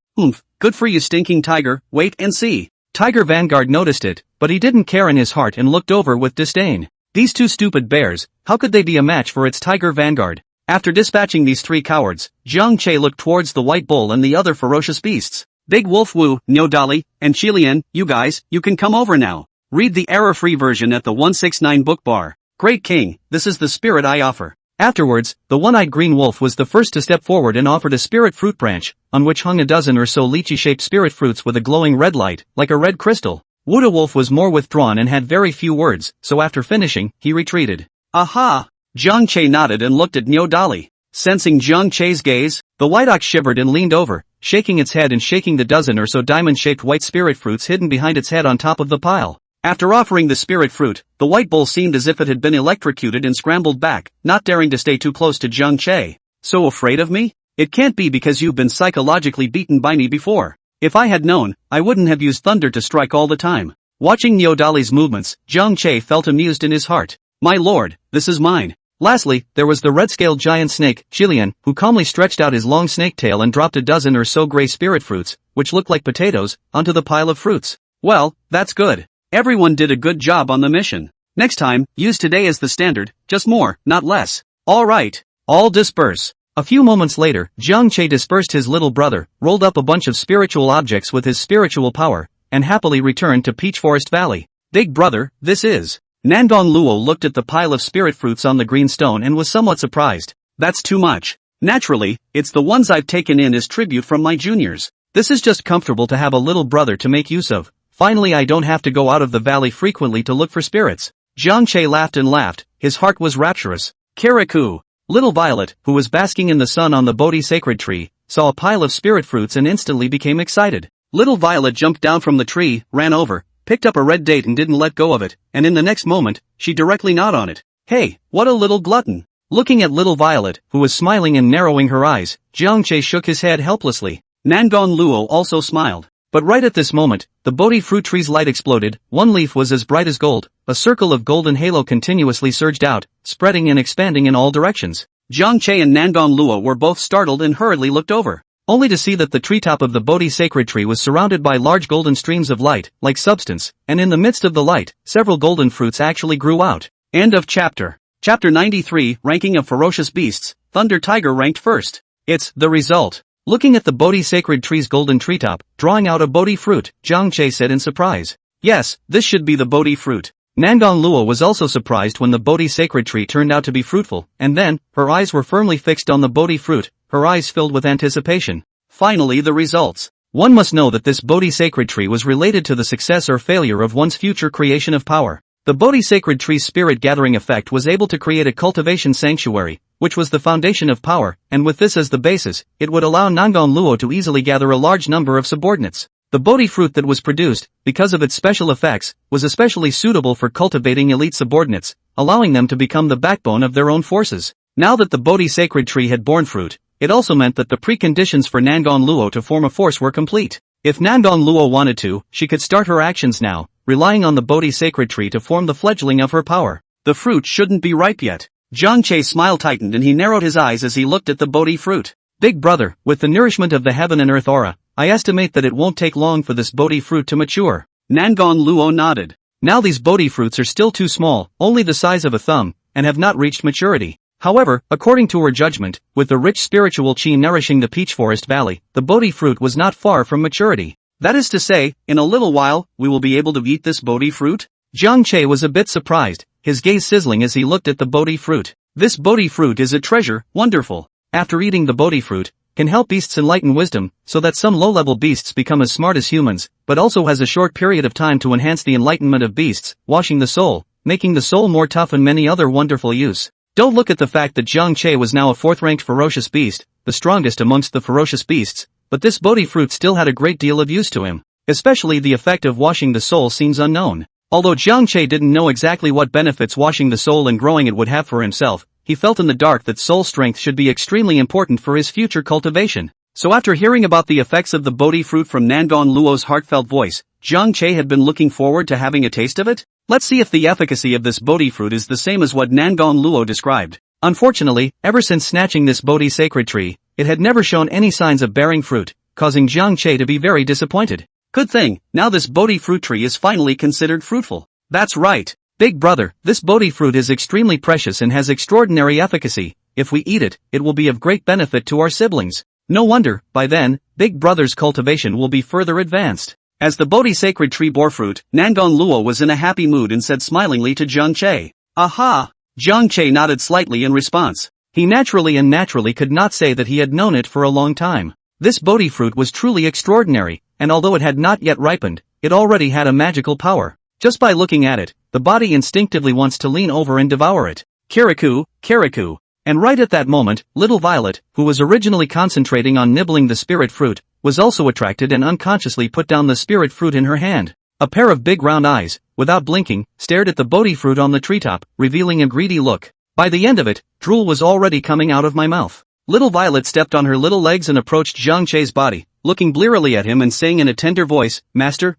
Good for you stinking tiger, wait and see. Tiger Vanguard noticed it, but he didn't care in his heart and looked over with disdain. These two stupid bears, how could they be a match for its Tiger Vanguard? After dispatching these 3 cowards, Jiang Che looked towards the white bull and the other ferocious beasts. Big Wolf Wu, Niu Dali, and Qilian, you guys, you can come over now. Read the error-free version at the 169 book bar. Great king, this is the spirit I offer. Afterwards, the one-eyed green wolf was the first to step forward and offered a spirit fruit branch, on which hung a dozen or so lychee-shaped spirit fruits with a glowing red light, like a red crystal. Wuda Wolf was more withdrawn and had very few words, so after finishing, he retreated. Aha! Jiang Che nodded and looked at Niu Dali. Sensing Jiang Che's gaze, the white ox shivered and leaned over, shaking its head and shaking the dozen or so diamond-shaped white spirit fruits hidden behind its head on top of the pile. After offering the spirit fruit, the white bull seemed as if it had been electrocuted and scrambled back, not daring to stay too close to Jiang Che. So afraid of me? It can't be because you've been psychologically beaten by me before. If I had known, I wouldn't have used thunder to strike all the time. Watching Niu Dali's movements, Jiang Che felt amused in his heart. My lord, this is mine. Lastly, there was the red-scaled giant snake, Qilian, who calmly stretched out his long snake tail and dropped a dozen or so gray spirit fruits, which looked like potatoes, onto the pile of fruits. Well, that's good. Everyone did a good job on the mission. Next time, use today as the standard, just more, not less. Alright. All disperse. A few moments later, Jiang Che dispersed his little brother, rolled up a bunch of spiritual objects with his spiritual power, and happily returned to Peach Forest Valley. Big brother, this is. Nandong Luo looked at the pile of spirit fruits on the green stone and was somewhat surprised. That's too much. Naturally, it's the ones I've taken in as tribute from my juniors. This is just comfortable to have a little brother to make use of. Finally I don't have to go out of the valley frequently to look for spirits. Jiang Che laughed and laughed, his heart was rapturous. Kirikou. Little Violet, who was basking in the sun on the Bodhi sacred tree, saw a pile of spirit fruits and instantly became excited. Little Violet jumped down from the tree, ran over, picked up a red date and didn't let go of it, and in the next moment, she directly gnawed on it. Hey, what a little glutton! Looking at Little Violet, who was smiling and narrowing her eyes, Jiang Che shook his head helplessly. Nandong Luo also smiled. But right at this moment, the Bodhi fruit tree's light exploded, one leaf was as bright as gold, a circle of golden halo continuously surged out, spreading and expanding in all directions. Jiang Che and Nandong Luo were both startled and hurriedly looked over. only to see that the treetop of the Bodhi sacred tree was surrounded by large golden streams of light, like substance, and in the midst of the light, several golden fruits actually grew out. End of chapter. Chapter 93, Ranking of Ferocious Beasts, Thunder Tiger ranked first. It's the result. Looking at the Bodhi sacred tree's golden treetop, drawing out a Bodhi fruit, Zhang Che said in surprise. Yes, this should be the Bodhi fruit. Nangong Luo was also surprised when the Bodhi sacred tree turned out to be fruitful, and then, her eyes were firmly fixed on the Bodhi fruit, her eyes filled with anticipation. Finally the results. One must know that this Bodhi sacred tree was related to the success or failure of one's future creation of power. The Bodhi sacred tree's spirit-gathering effect was able to create a cultivation sanctuary, which was the foundation of power, and with this as the basis, it would allow Nangong Luo to easily gather a large number of subordinates. The Bodhi fruit that was produced, because of its special effects, was especially suitable for cultivating elite subordinates, allowing them to become the backbone of their own forces. Now that the Bodhi sacred tree had borne fruit, it also meant that the preconditions for Nangong Luo to form a force were complete. If Nangong Luo wanted to, she could start her actions now, relying on the Bodhi sacred tree to form the fledgling of her power. The fruit shouldn't be ripe yet. Zhang Che's smile tightened and he narrowed his eyes as he looked at the Bodhi fruit. Big brother, with the nourishment of the heaven and earth aura, I estimate that it won't take long for this Bodhi fruit to mature. Nangong Luo nodded. Now these Bodhi fruits are still too small, only the size of a thumb, and have not reached maturity. However, according to her judgment, with the rich spiritual chi nourishing the peach forest valley, the Bodhi fruit was not far from maturity. That is to say, in a little while, we will be able to eat this Bodhi fruit? Zhang Che was a bit surprised, his gaze sizzling as he looked at the Bodhi fruit. This Bodhi fruit is a treasure, wonderful. After eating the Bodhi fruit, can help beasts enlighten wisdom, so that some low-level beasts become as smart as humans, but also has a short period of time to enhance the enlightenment of beasts, washing the soul, making the soul more tough and many other wonderful use. Don't look at the fact that Zhang Che was now a fourth-ranked ferocious beast, the strongest amongst the ferocious beasts, but this Bodhi fruit still had a great deal of use to him. Especially the effect of washing the soul seems unknown. Although Zhang Che didn't know exactly what benefits washing the soul and growing it would have for himself, he felt in the dark that soul strength should be extremely important for his future cultivation. So after hearing about the effects of the Bodhi fruit from Nangong Luo's heartfelt voice, Zhang Che had been looking forward to having a taste of it? Let's see if the efficacy of this Bodhi fruit is the same as what Nangong Luo described. Unfortunately, ever since snatching this Bodhi sacred tree, it had never shown any signs of bearing fruit, causing Zhang Che to be very disappointed. Good thing, now this Bodhi fruit tree is finally considered fruitful. That's right. Big brother, this Bodhi fruit is extremely precious and has extraordinary efficacy. If we eat it, it will be of great benefit to our siblings. No wonder, by then, Big brother's cultivation will be further advanced. As the Bodhi sacred tree bore fruit, Nangong Luo was in a happy mood and said smilingly to Zhang Che. Aha! Zhang Che nodded slightly in response. He naturally could not say that he had known it for a long time. This Bodhi fruit was truly extraordinary, and although it had not yet ripened, it already had a magical power. Just by looking at it, the body instinctively wants to lean over and devour it. Kirikou, Kirikou. And right at that moment, little Violet, who was originally concentrating on nibbling the spirit fruit, was also attracted and unconsciously put down the spirit fruit in her hand. A pair of big round eyes, without blinking, stared at the Bodhi fruit on the treetop, revealing a greedy look. By the end of it, drool was already coming out of my mouth. Little Violet stepped on her little legs and approached Zhang Che's body, looking blearily at him and saying in a tender voice, Master,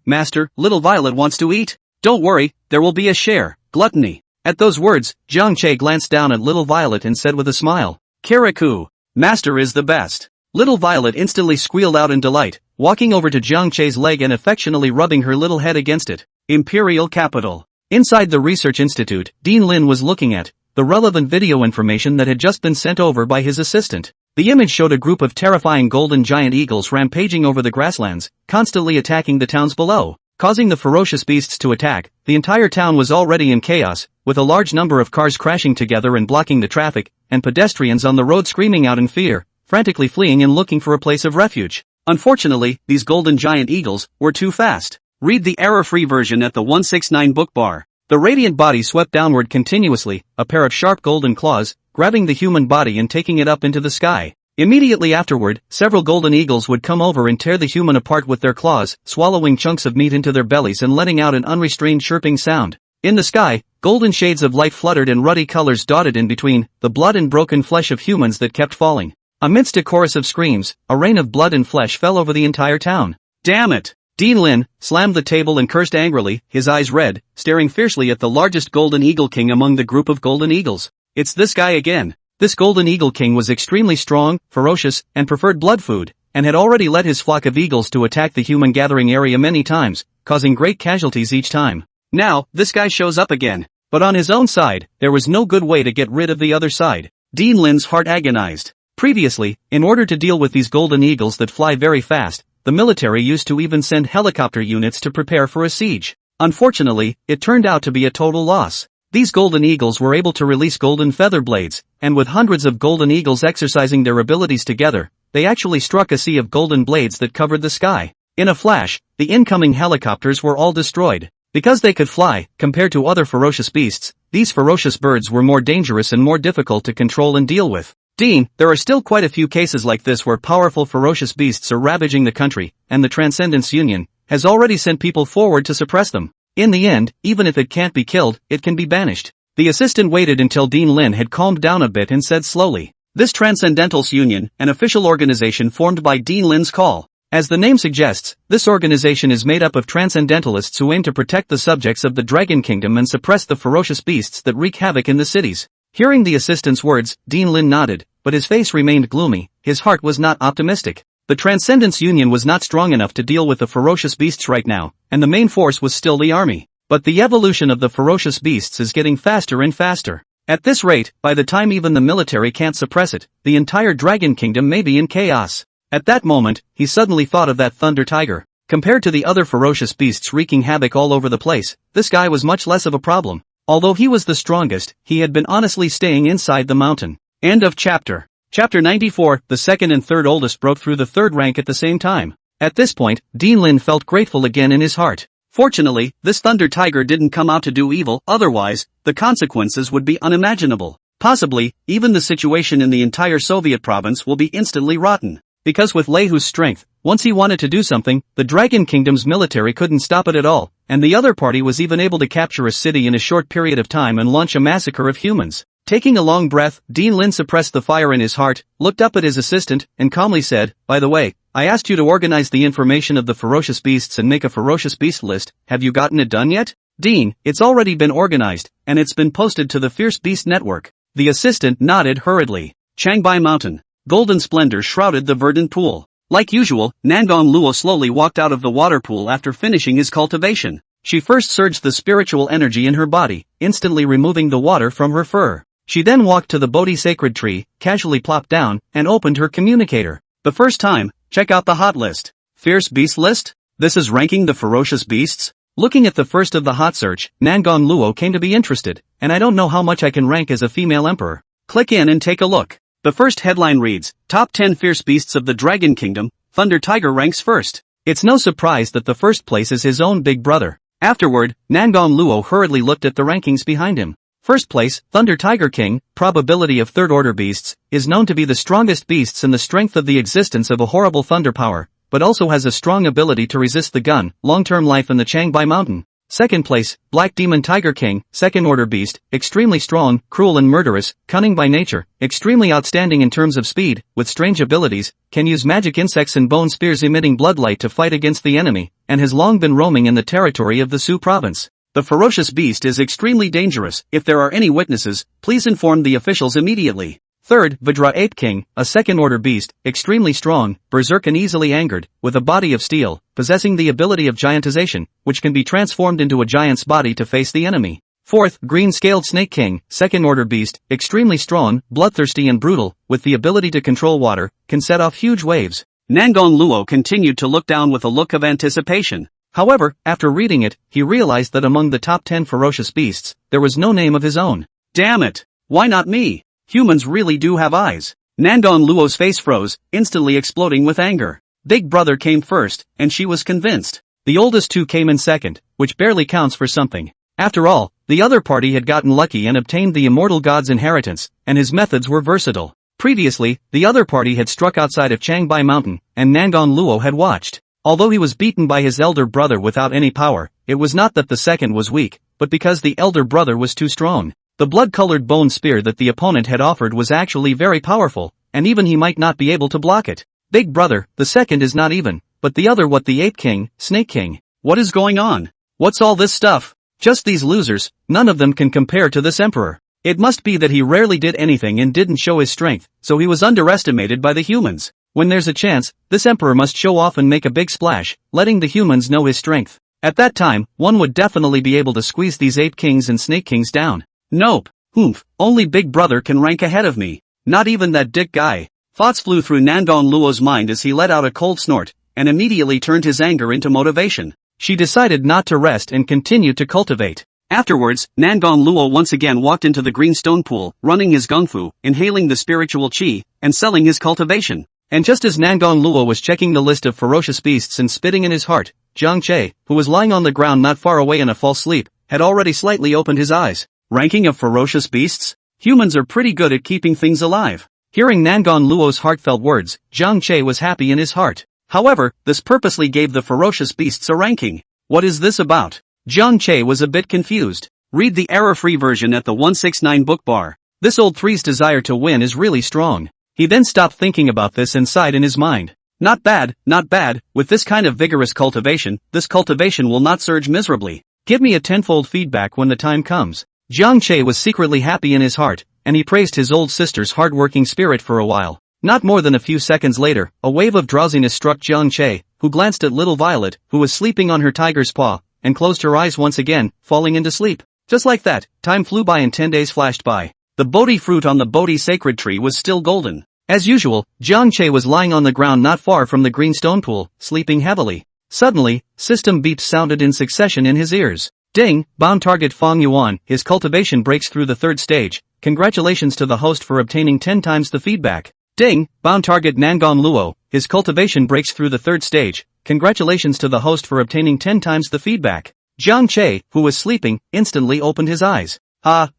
little Violet wants to eat. Don't worry, there will be a share, gluttony. At those words, Zhang Che glanced down at little Violet and said with a smile, Kirikou, Master is the best. Little Violet instantly squealed out in delight, walking over to Zhang Che's leg and affectionately rubbing her little head against it. Imperial Capital. Inside the Research Institute, Dean Lin was looking at the relevant video information that had just been sent over by his assistant. The image showed a group of terrifying golden giant eagles rampaging over the grasslands, constantly attacking the towns below. Causing the ferocious beasts to attack, the entire town was already in chaos, with a large number of cars crashing together and blocking the traffic, and pedestrians on the road screaming out in fear, frantically fleeing and looking for a place of refuge. Unfortunately, these golden giant eagles were too fast. Read the error-free version at the 169 book bar. The radiant body swept downward continuously, a pair of sharp golden claws, grabbing the human body and taking it up into the sky. Immediately afterward, several golden eagles would come over and tear the human apart with their claws, swallowing chunks of meat into their bellies and letting out an unrestrained chirping sound. In the sky, golden shades of light fluttered and ruddy colors dotted in between the blood and broken flesh of humans that kept falling. Amidst a chorus of screams, a rain of blood and flesh fell over the entire town. Damn it! Dean Lin slammed the table and cursed angrily, his eyes red, staring fiercely at the largest golden eagle king among the group of golden eagles. It's this guy again. This golden eagle king was extremely strong, ferocious, and preferred blood food, and had already led his flock of eagles to attack the human gathering area many times, causing great casualties each time. Now, this guy shows up again. But on his own side, there was no good way to get rid of the other side. Dean Lin's heart agonized. Previously, in order to deal with these golden eagles that fly very fast, the military used to even send helicopter units to prepare for a siege. Unfortunately, it turned out to be a total loss. These golden eagles were able to release golden feather blades, and with hundreds of golden eagles exercising their abilities together, they actually struck a sea of golden blades that covered the sky. In a flash, the incoming helicopters were all destroyed. Because they could fly, compared to other ferocious beasts, these ferocious birds were more dangerous and more difficult to control and deal with. Dean, there are still quite a few cases like this where powerful ferocious beasts are ravaging the country, and the Transcendence Union has already sent people forward to suppress them. In the end, even if it can't be killed, it can be banished. The assistant waited until Dean Lin had calmed down a bit and said slowly, "This Transcendentals Union, an official organization formed by Dean Lin's call. As the name suggests, this organization is made up of transcendentalists who aim to protect the subjects of the Dragon Kingdom and suppress the ferocious beasts that wreak havoc in the cities." Hearing the assistant's words, Dean Lin nodded, but his face remained gloomy. His heart was not optimistic. The Transcendence Union was not strong enough to deal with the ferocious beasts right now, and the main force was still the army. But the evolution of the ferocious beasts is getting faster and faster. At this rate, by the time even the military can't suppress it, the entire Dragon Kingdom may be in chaos. At that moment, he suddenly thought of that thunder tiger. Compared to the other ferocious beasts wreaking havoc all over the place, this guy was much less of a problem. Although he was the strongest, he had been honestly staying inside the mountain. End of chapter. Chapter 94, the second and third oldest broke through the third rank at the same time. At this point, Dean Lin felt grateful again in his heart. Fortunately, this thunder tiger didn't come out to do evil, otherwise, the consequences would be unimaginable. Possibly, even the situation in the entire Soviet province will be instantly rotten. Because with Lei Hu's strength, once he wanted to do something, the Dragon Kingdom's military couldn't stop it at all, and the other party was even able to capture a city in a short period of time and launch a massacre of humans. Taking a long breath, Dean Lin suppressed the fire in his heart, looked up at his assistant, and calmly said, "By the way, I asked you to organize the information of the ferocious beasts and make a ferocious beast list. Have you gotten it done yet?" "Dean, it's already been organized, and it's been posted to the Fierce Beast Network." The assistant nodded hurriedly. Changbai Mountain. Golden splendor shrouded the verdant pool. Like usual, Nangong Luo slowly walked out of the water pool after finishing his cultivation. She first surged the spiritual energy in her body, instantly removing the water from her fur. She then walked to the Bodhi sacred tree, casually plopped down, and opened her communicator. The first time, check out the hot list. Fierce beast list? This is ranking the ferocious beasts? Looking at the first of the hot search, Nangong Luo came to be interested, and I don't know how much I can rank as a female emperor. Click in and take a look. The first headline reads, Top 10 Fierce Beasts of the Dragon Kingdom, Thunder Tiger ranks first. It's no surprise that the first place is his own big brother. Afterward, Nangong Luo hurriedly looked at the rankings behind him. First place, Thunder Tiger King, probability of third-order beasts, is known to be the strongest beasts and the strength of the existence of a horrible thunder power, but also has a strong ability to resist the gun, long-term life in the Changbai Mountain. Second place, Black Demon Tiger King, second-order beast, extremely strong, cruel and murderous, cunning by nature, extremely outstanding in terms of speed, with strange abilities, can use magic insects and bone spears emitting bloodlight to fight against the enemy, and has long been roaming in the territory of the Su province. The ferocious beast is extremely dangerous. If there are any witnesses, please inform the officials immediately. Third, Vajra Ape King, a second-order beast, extremely strong, berserk and easily angered, with a body of steel, possessing the ability of giantization, which can be transformed into a giant's body to face the enemy. Fourth, Green-Scaled Snake King, second-order beast, extremely strong, bloodthirsty and brutal, with the ability to control water, can set off huge waves. Nangong Luo continued to look down with a look of anticipation. However, after reading it, he realized that among the top 10 ferocious beasts, there was no name of his own. Damn it! Why not me? Humans really do have eyes. Nangong Luo's face froze, instantly exploding with anger. Big brother came first, and she was convinced. The oldest two came in second, which barely counts for something. After all, the other party had gotten lucky and obtained the immortal god's inheritance, and his methods were versatile. Previously, the other party had struck outside of Changbai Mountain, and Nangong Luo had watched. Although he was beaten by his elder brother without any power, it was not that the second was weak, but because the elder brother was too strong. The blood-colored bone spear that the opponent had offered was actually very powerful, and even he might not be able to block it. Big brother, the second is not even, but the other what the Ape King, Snake King. What is going on? What's all this stuff? Just these losers, none of them can compare to this emperor. It must be that he rarely did anything and didn't show his strength, so he was underestimated by the humans. When there's a chance, this emperor must show off and make a big splash, letting the humans know his strength. At that time, one would definitely be able to squeeze these ape kings and snake kings down. Nope. Oomph, only Big Brother can rank ahead of me. Not even that dick guy. Thoughts flew through Nangong Luo's mind as he let out a cold snort, and immediately turned his anger into motivation. She decided not to rest and continued to cultivate. Afterwards, Nangong Luo once again walked into the green stone pool, running his gungfu, inhaling the spiritual qi, and selling his cultivation. And just as Nangong Luo was checking the list of ferocious beasts and spitting in his heart, Jiang Che, who was lying on the ground not far away in a false sleep, had already slightly opened his eyes. Ranking of ferocious beasts? Humans are pretty good at keeping things alive. Hearing Nangong Luo's heartfelt words, Jiang Che was happy in his heart. However, this purposely gave the ferocious beasts a ranking. What is this about? Jiang Che was a bit confused. Read the error-free version at the 169 book bar. This old three's desire to win is really strong. He then stopped thinking about this and sighed in his mind. Not bad, not bad. With this kind of vigorous cultivation, this cultivation will not surge miserably. Give me a tenfold feedback when the time comes. Jiang Che was secretly happy in his heart, and he praised his old sister's hard-working spirit for a while. Not more than a few seconds later, a wave of drowsiness struck Jiang Che, who glanced at little Violet, who was sleeping on her tiger's paw, and closed her eyes once again, falling into sleep. Just like that, time flew by and 10 days flashed by. The Bodhi fruit on the Bodhi sacred tree was still golden. As usual, Jiang Che was lying on the ground not far from the green stone pool, sleeping heavily. Suddenly, system beeps sounded in succession in his ears. Ding, bound target Fong Yuan, his cultivation breaks through the third stage. Congratulations to the host for obtaining 10 times the feedback. Ding, bound target Nangong Luo, his cultivation breaks through the third stage. Congratulations to the host for obtaining 10 times the feedback. Jiang Che, who was sleeping, instantly opened his eyes.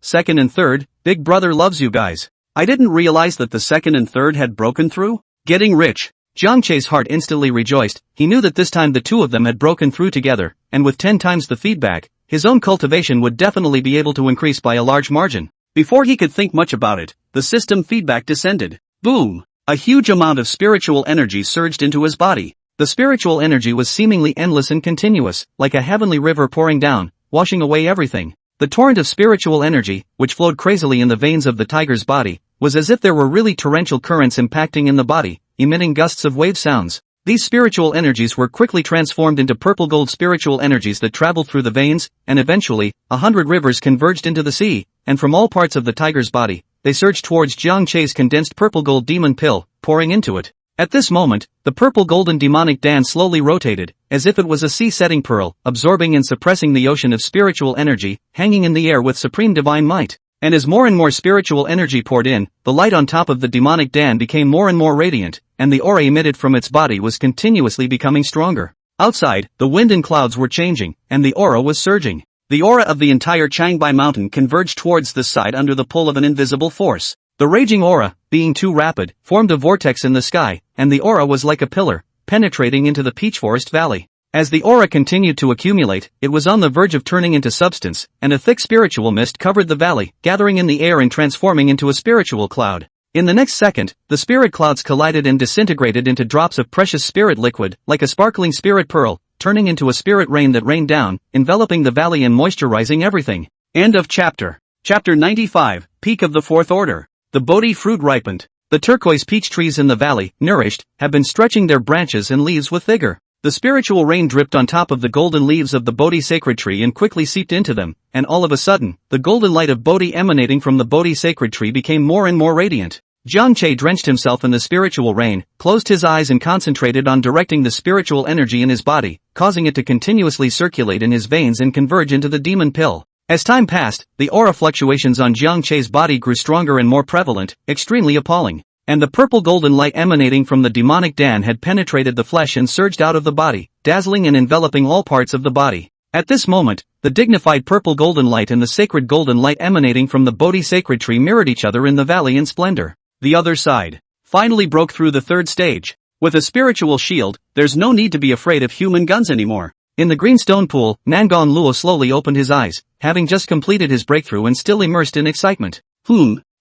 Second and third, Big Brother loves you guys. I didn't realize that the second and third had broken through. Getting rich. Jiang Che's heart instantly rejoiced. He knew that this time the two of them had broken through together, and with 10 times the feedback, his own cultivation would definitely be able to increase by a large margin. Before he could think much about it, the system feedback descended. Boom! A huge amount of spiritual energy surged into his body. The spiritual energy was seemingly endless and continuous, like a heavenly river pouring down, washing away everything. The torrent of spiritual energy, which flowed crazily in the veins of the tiger's body, was as if there were really torrential currents impacting in the body, emitting gusts of wave sounds. These spiritual energies were quickly transformed into purple gold spiritual energies that traveled through the veins, and eventually, 100 rivers converged into the sea, and from all parts of the tiger's body, they surged towards Jiang Che's condensed purple gold demon pill, pouring into it. At this moment, the purple golden demonic dance slowly rotated, as if it was a sea-setting pearl, absorbing and suppressing the ocean of spiritual energy, hanging in the air with supreme divine might. And as more and more spiritual energy poured in, the light on top of the demonic Dan became more and more radiant, and the aura emitted from its body was continuously becoming stronger. Outside, the wind and clouds were changing, and the aura was surging. The aura of the entire Changbai mountain converged towards this side under the pull of an invisible force. The raging aura, being too rapid, formed a vortex in the sky, and the aura was like a pillar, penetrating into the peach forest valley. As the aura continued to accumulate, it was on the verge of turning into substance, and a thick spiritual mist covered the valley, gathering in the air and transforming into a spiritual cloud. In the next second, the spirit clouds collided and disintegrated into drops of precious spirit liquid, like a sparkling spirit pearl, turning into a spirit rain that rained down, enveloping the valley and moisturizing everything. End of chapter. Chapter 95, Peak of the Fourth Order. The Bodhi fruit ripened. The turquoise peach trees in the valley, nourished, have been stretching their branches and leaves with vigor. The spiritual rain dripped on top of the golden leaves of the Bodhi sacred tree and quickly seeped into them, and all of a sudden, the golden light of Bodhi emanating from the Bodhi sacred tree became more and more radiant. Jiang Che drenched himself in the spiritual rain, closed his eyes and concentrated on directing the spiritual energy in his body, causing it to continuously circulate in his veins and converge into the demon pill. As time passed, the aura fluctuations on Jiang Che's body grew stronger and more prevalent, extremely appalling. And the purple golden light emanating from the demonic Dan had penetrated the flesh and surged out of the body, dazzling and enveloping all parts of the body. At this moment, the dignified purple golden light and the sacred golden light emanating from the Bodhi sacred tree mirrored each other in the valley in splendor. The other side finally broke through the third stage. With a spiritual shield, there's no need to be afraid of human guns anymore. In the green stone pool, Nangong Luo slowly opened his eyes, having just completed his breakthrough and still immersed in excitement.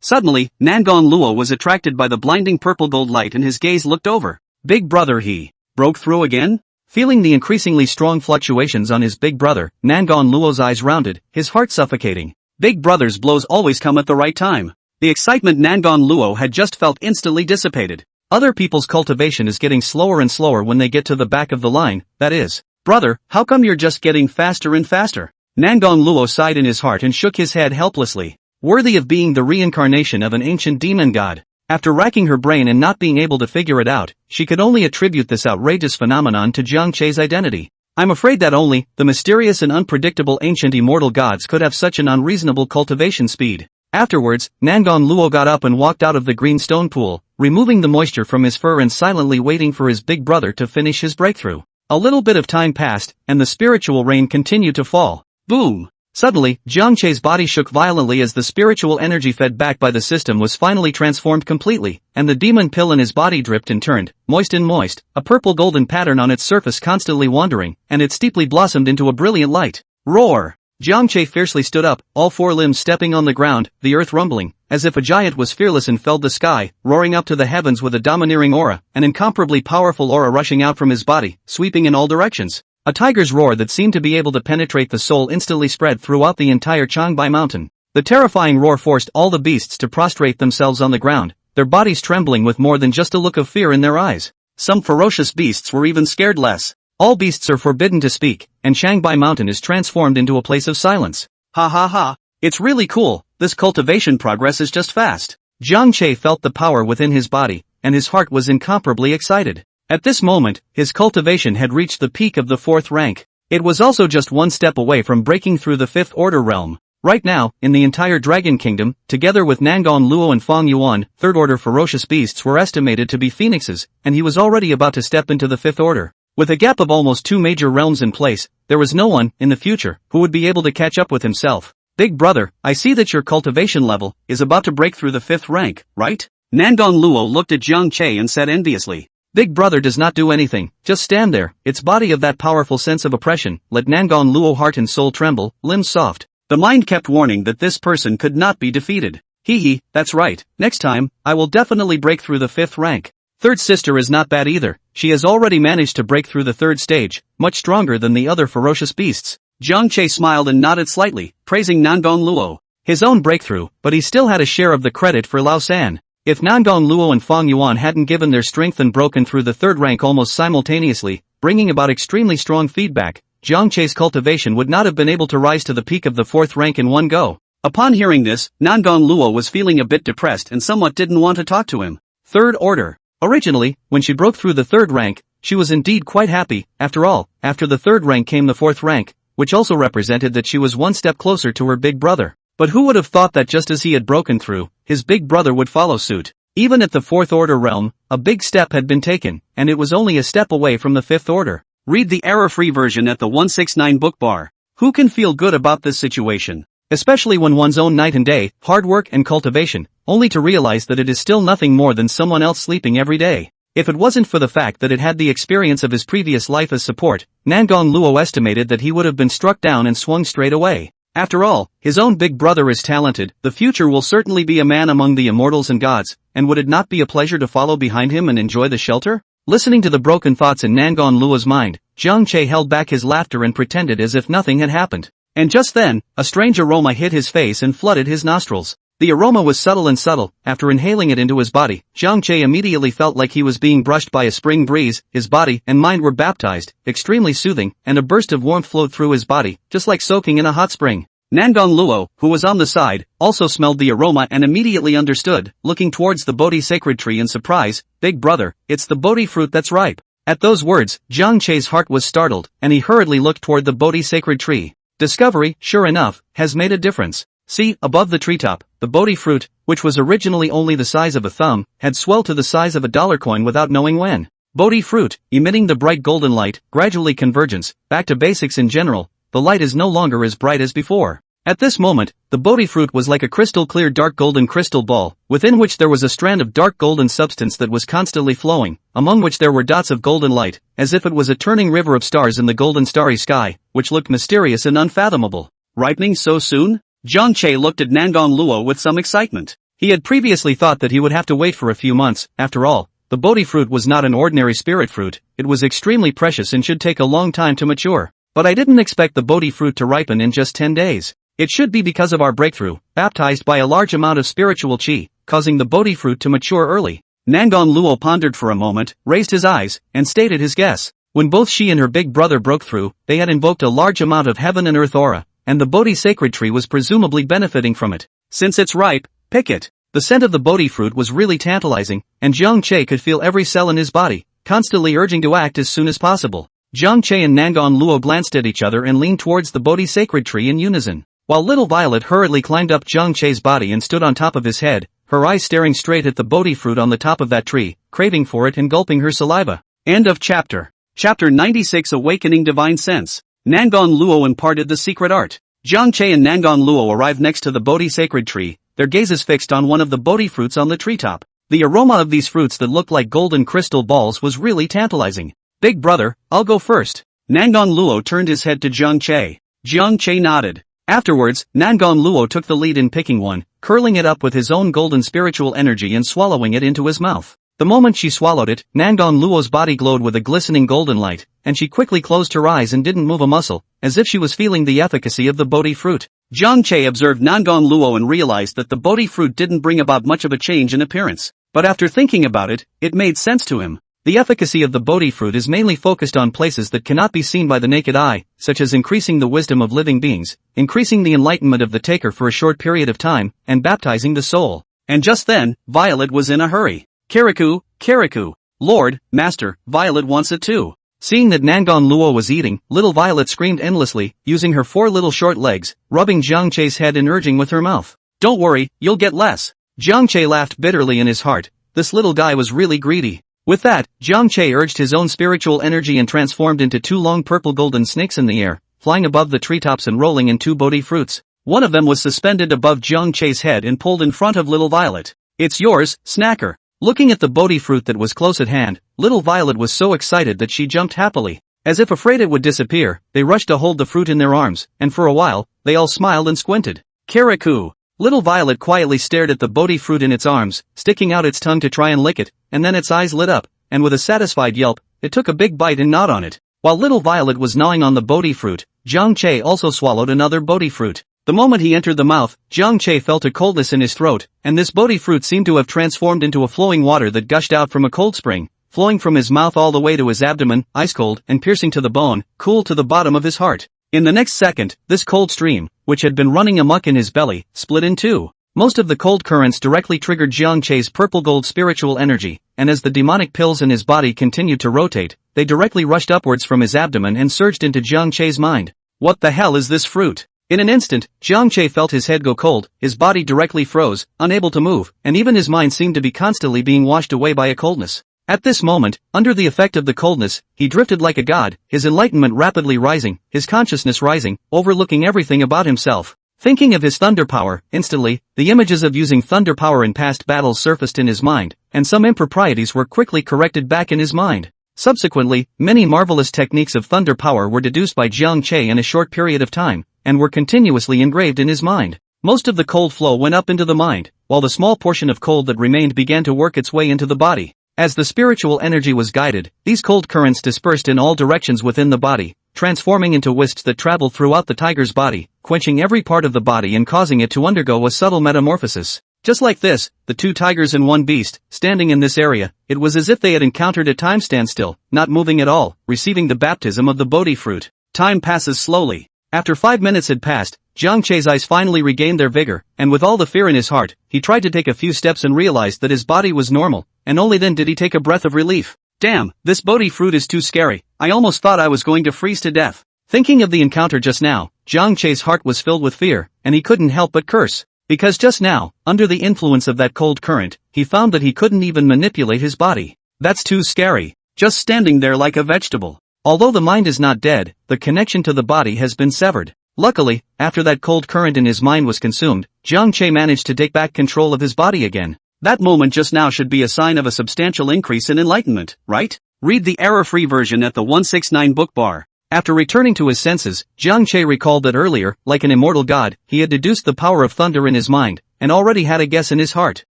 Suddenly, Nangong Luo was attracted by the blinding purple gold light and his gaze looked over. Big Brother, he broke through again? Feeling the increasingly strong fluctuations on his big brother, Nangong Luo's eyes rounded, his heart suffocating. Big Brother's blows always come at the right time. The excitement Nangong Luo had just felt instantly dissipated. Other people's cultivation is getting slower and slower when they get to the back of the line, that is. Brother, how come you're just getting faster and faster? Nangong Luo sighed in his heart and shook his head helplessly. Worthy of being the reincarnation of an ancient demon god. After racking her brain and not being able to figure it out, she could only attribute this outrageous phenomenon to Jiang Che's identity. I'm afraid that only the mysterious and unpredictable ancient immortal gods could have such an unreasonable cultivation speed. Afterwards, Nangong Luo got up and walked out of the green stone pool, removing the moisture from his fur and silently waiting for his big brother to finish his breakthrough. A little bit of time passed, and the spiritual rain continued to fall. Boom! Suddenly, Jiang Che's body shook violently as the spiritual energy fed back by the system was finally transformed completely, and the demon pill in his body dripped and turned, moist and moist, a purple-golden pattern on its surface constantly wandering, and it steeply blossomed into a brilliant light. Roar! Jiang Che fiercely stood up, all four limbs stepping on the ground, the earth rumbling, as if a giant was fearless and felled the sky, roaring up to the heavens with a domineering aura, an incomparably powerful aura rushing out from his body, sweeping in all directions. A tiger's roar that seemed to be able to penetrate the soul instantly spread throughout the entire Changbai mountain. The terrifying roar forced all the beasts to prostrate themselves on the ground, their bodies trembling with more than just a look of fear in their eyes. Some ferocious beasts were even scared less. All beasts are forbidden to speak, and Changbai Mountain is transformed into a place of silence. Ha ha ha, it's really cool, this cultivation progress is just fast. Jiang Che felt the power within his body, and his heart was incomparably excited. At this moment, his cultivation had reached the peak of the 4th rank. It was also just one step away from breaking through the 5th order realm. Right now, in the entire Dragon Kingdom, together with Nangong Luo and Fong Yuan, 3rd order ferocious beasts were estimated to be phoenixes, and he was already about to step into the 5th order. With a gap of almost 2 major realms in place, there was no one, in the future, who would be able to catch up with himself. Big brother, I see that your cultivation level is about to break through the 5th rank, right? Nangong Luo looked at Jiang Che and said enviously. Big brother does not do anything, just stand there, its body of that powerful sense of oppression, let Nangong Luo heart and soul tremble, limbs soft. The mind kept warning that this person could not be defeated. Hee, that's right, next time, I will definitely break through the 5th rank. Third sister is not bad either, she has already managed to break through the 3rd stage, much stronger than the other ferocious beasts. Jiang Che smiled and nodded slightly, praising Nangong Luo. His own breakthrough, but he still had a share of the credit for Lao San. If Nangong Luo and Fong Yuan hadn't given their strength and broken through the 3rd rank almost simultaneously, bringing about extremely strong feedback, Jiang Che's cultivation would not have been able to rise to the peak of the 4th rank in one go. Upon hearing this, Nangong Luo was feeling a bit depressed and somewhat didn't want to talk to him. 3rd order. Originally, when she broke through the 3rd rank, she was indeed quite happy. After all, after the 3rd rank came the 4th rank, which also represented that she was one step closer to her big brother. But who would have thought that just as he had broken through, his big brother would follow suit? Even at the 4th order realm, a big step had been taken, and it was only a step away from the 5th order. Read the error-free version at the 169 book bar. Who can feel good about this situation? Especially when one's own night and day, hard work and cultivation, only to realize that it is still nothing more than someone else sleeping every day. If it wasn't for the fact that it had the experience of his previous life as support, Nangong Luo estimated that he would have been struck down and swung straight away. After all, his own big brother is talented, the future will certainly be a man among the immortals and gods, and would it not be a pleasure to follow behind him and enjoy the shelter? Listening to the broken thoughts in Nangong Luo's mind, Jiang Che held back his laughter and pretended as if nothing had happened. And just then, a strange aroma hit his face and flooded his nostrils. The aroma was subtle, after inhaling it into his body, Jiang Che immediately felt like he was being brushed by a spring breeze, his body and mind were baptized, extremely soothing, and a burst of warmth flowed through his body, just like soaking in a hot spring. Nangong Luo, who was on the side, also smelled the aroma and immediately understood, looking towards the Bodhi sacred tree in surprise, big brother, it's the Bodhi fruit that's ripe. At those words, Jiang Che's heart was startled, and he hurriedly looked toward the Bodhi sacred tree. Discovery, sure enough, has made a difference. See, above the treetop, the Bodhi fruit, which was originally only the size of a thumb, had swelled to the size of a dollar coin without knowing when. Bodhi fruit, emitting the bright golden light, gradually convergence, back to basics in general, the light is no longer as bright as before. At this moment, the Bodhi fruit was like a crystal clear dark golden crystal ball, within which there was a strand of dark golden substance that was constantly flowing, among which there were dots of golden light, as if it was a turning river of stars in the golden starry sky, which looked mysterious and unfathomable. Ripening so soon? Jiang Che looked at Nangong Luo with some excitement. He had previously thought that he would have to wait for a few months. After all, the Bodhi fruit was not an ordinary spirit fruit, it was extremely precious and should take a long time to mature. But I didn't expect the Bodhi fruit to ripen in just 10 days. It should be because of our breakthrough, baptized by a large amount of spiritual chi, causing the Bodhi fruit to mature early. Nangon Luo pondered for a moment, raised his eyes, and stated his guess. When both she and her big brother broke through, they had invoked a large amount of heaven and earth aura, and the Bodhi sacred tree was presumably benefiting from it. Since it's ripe, pick it. The scent of the Bodhi fruit was really tantalizing, and Jiang Che could feel every cell in his body, constantly urging to act as soon as possible. Jiang Che and Nangon Luo glanced at each other and leaned towards the Bodhi sacred tree in unison. While little Violet hurriedly climbed up Jiang Che's body and stood on top of his head, her eyes staring straight at the Bodhi fruit on the top of that tree, craving for it and gulping her saliva. End of chapter. Chapter 96 Awakening Divine Sense. Nangon Luo imparted the secret art. Jiang Che and Nangon Luo arrived next to the Bodhi sacred tree, their gazes fixed on one of the Bodhi fruits on the treetop. The aroma of these fruits that looked like golden crystal balls was really tantalizing. Big brother, I'll go first. Nangon Luo turned his head to Jiang Che. Jiang Che nodded. Afterwards, Nangon Luo took the lead in picking one, curling it up with his own golden spiritual energy and swallowing it into his mouth. The moment she swallowed it, Nangon Luo's body glowed with a glistening golden light, and she quickly closed her eyes and didn't move a muscle, as if she was feeling the efficacy of the Bodhi fruit. Jiang Che observed Nangon Luo and realized that the Bodhi fruit didn't bring about much of a change in appearance. But after thinking about it, it made sense to him. The efficacy of the Bodhi fruit is mainly focused on places that cannot be seen by the naked eye, such as increasing the wisdom of living beings, increasing the enlightenment of the taker for a short period of time, and baptizing the soul. And just then, Violet was in a hurry. Kirikou, Kirikou. Lord, Master, Violet wants it too. Seeing that Nangon Luo was eating, little Violet screamed endlessly, using her 4 little short legs, rubbing Jiang Che's head and urging with her mouth. Don't worry, you'll get less. Jiang Che laughed bitterly in his heart. This little guy was really greedy. With that, Jiang Che urged his own spiritual energy and transformed into 2 long purple golden snakes in the air, flying above the treetops and rolling in 2 Bodhi fruits. One of them was suspended above Jiang Che's head and pulled in front of little Violet. It's yours, snacker. Looking at the Bodhi fruit that was close at hand, little Violet was so excited that she jumped happily. As if afraid it would disappear, they rushed to hold the fruit in their arms, and for a while, they all smiled and squinted. Kirikou. Little Violet quietly stared at the Bodhi fruit in its arms, sticking out its tongue to try and lick it, and then its eyes lit up, and with a satisfied yelp, it took a big bite and gnawed on it. While little Violet was gnawing on the Bodhi fruit, Jiang Che also swallowed another Bodhi fruit. The moment he entered the mouth, Jiang Che felt a coldness in his throat, and this Bodhi fruit seemed to have transformed into a flowing water that gushed out from a cold spring, flowing from his mouth all the way to his abdomen, ice cold and piercing to the bone, cool to the bottom of his heart. In the next second, this cold stream, which had been running amok in his belly, split in 2. Most of the cold currents directly triggered Jiang Che's purple gold spiritual energy, and as the demonic pills in his body continued to rotate, they directly rushed upwards from his abdomen and surged into Jiang Che's mind. What the hell is this fruit? In an instant, Jiang Che felt his head go cold, his body directly froze, unable to move, and even his mind seemed to be constantly being washed away by a coldness. At this moment, under the effect of the coldness, he drifted like a god, his enlightenment rapidly rising, his consciousness rising, overlooking everything about himself. Thinking of his thunder power, instantly, the images of using thunder power in past battles surfaced in his mind, and some improprieties were quickly corrected back in his mind. Subsequently, many marvelous techniques of thunder power were deduced by Jiang Che in a short period of time, and were continuously engraved in his mind. Most of the cold flow went up into the mind, while the small portion of cold that remained began to work its way into the body. As the spiritual energy was guided, these cold currents dispersed in all directions within the body, transforming into wisps that traveled throughout the tiger's body, quenching every part of the body and causing it to undergo a subtle metamorphosis. Just like this, the 2 tigers and 1 beast, standing in this area, it was as if they had encountered a time standstill, not moving at all, receiving the baptism of the Bodhi fruit. Time passes slowly. After 5 minutes had passed, Jiang Che's eyes finally regained their vigor, and with all the fear in his heart, he tried to take a few steps and realized that his body was normal, and only then did he take a breath of relief. Damn, this Bodhi fruit is too scary, I almost thought I was going to freeze to death. Thinking of the encounter just now, Jiang Che's heart was filled with fear, and he couldn't help but curse. Because just now, under the influence of that cold current, he found that he couldn't even manipulate his body. That's too scary. Just standing there like a vegetable. Although the mind is not dead, the connection to the body has been severed. Luckily, after that cold current in his mind was consumed, Jiang Che managed to take back control of his body again. That moment just now should be a sign of a substantial increase in enlightenment, right? Read the error-free version at the 169 book bar. After returning to his senses, Jiang Che recalled that earlier, like an immortal god, he had deduced the power of thunder in his mind, and already had a guess in his heart.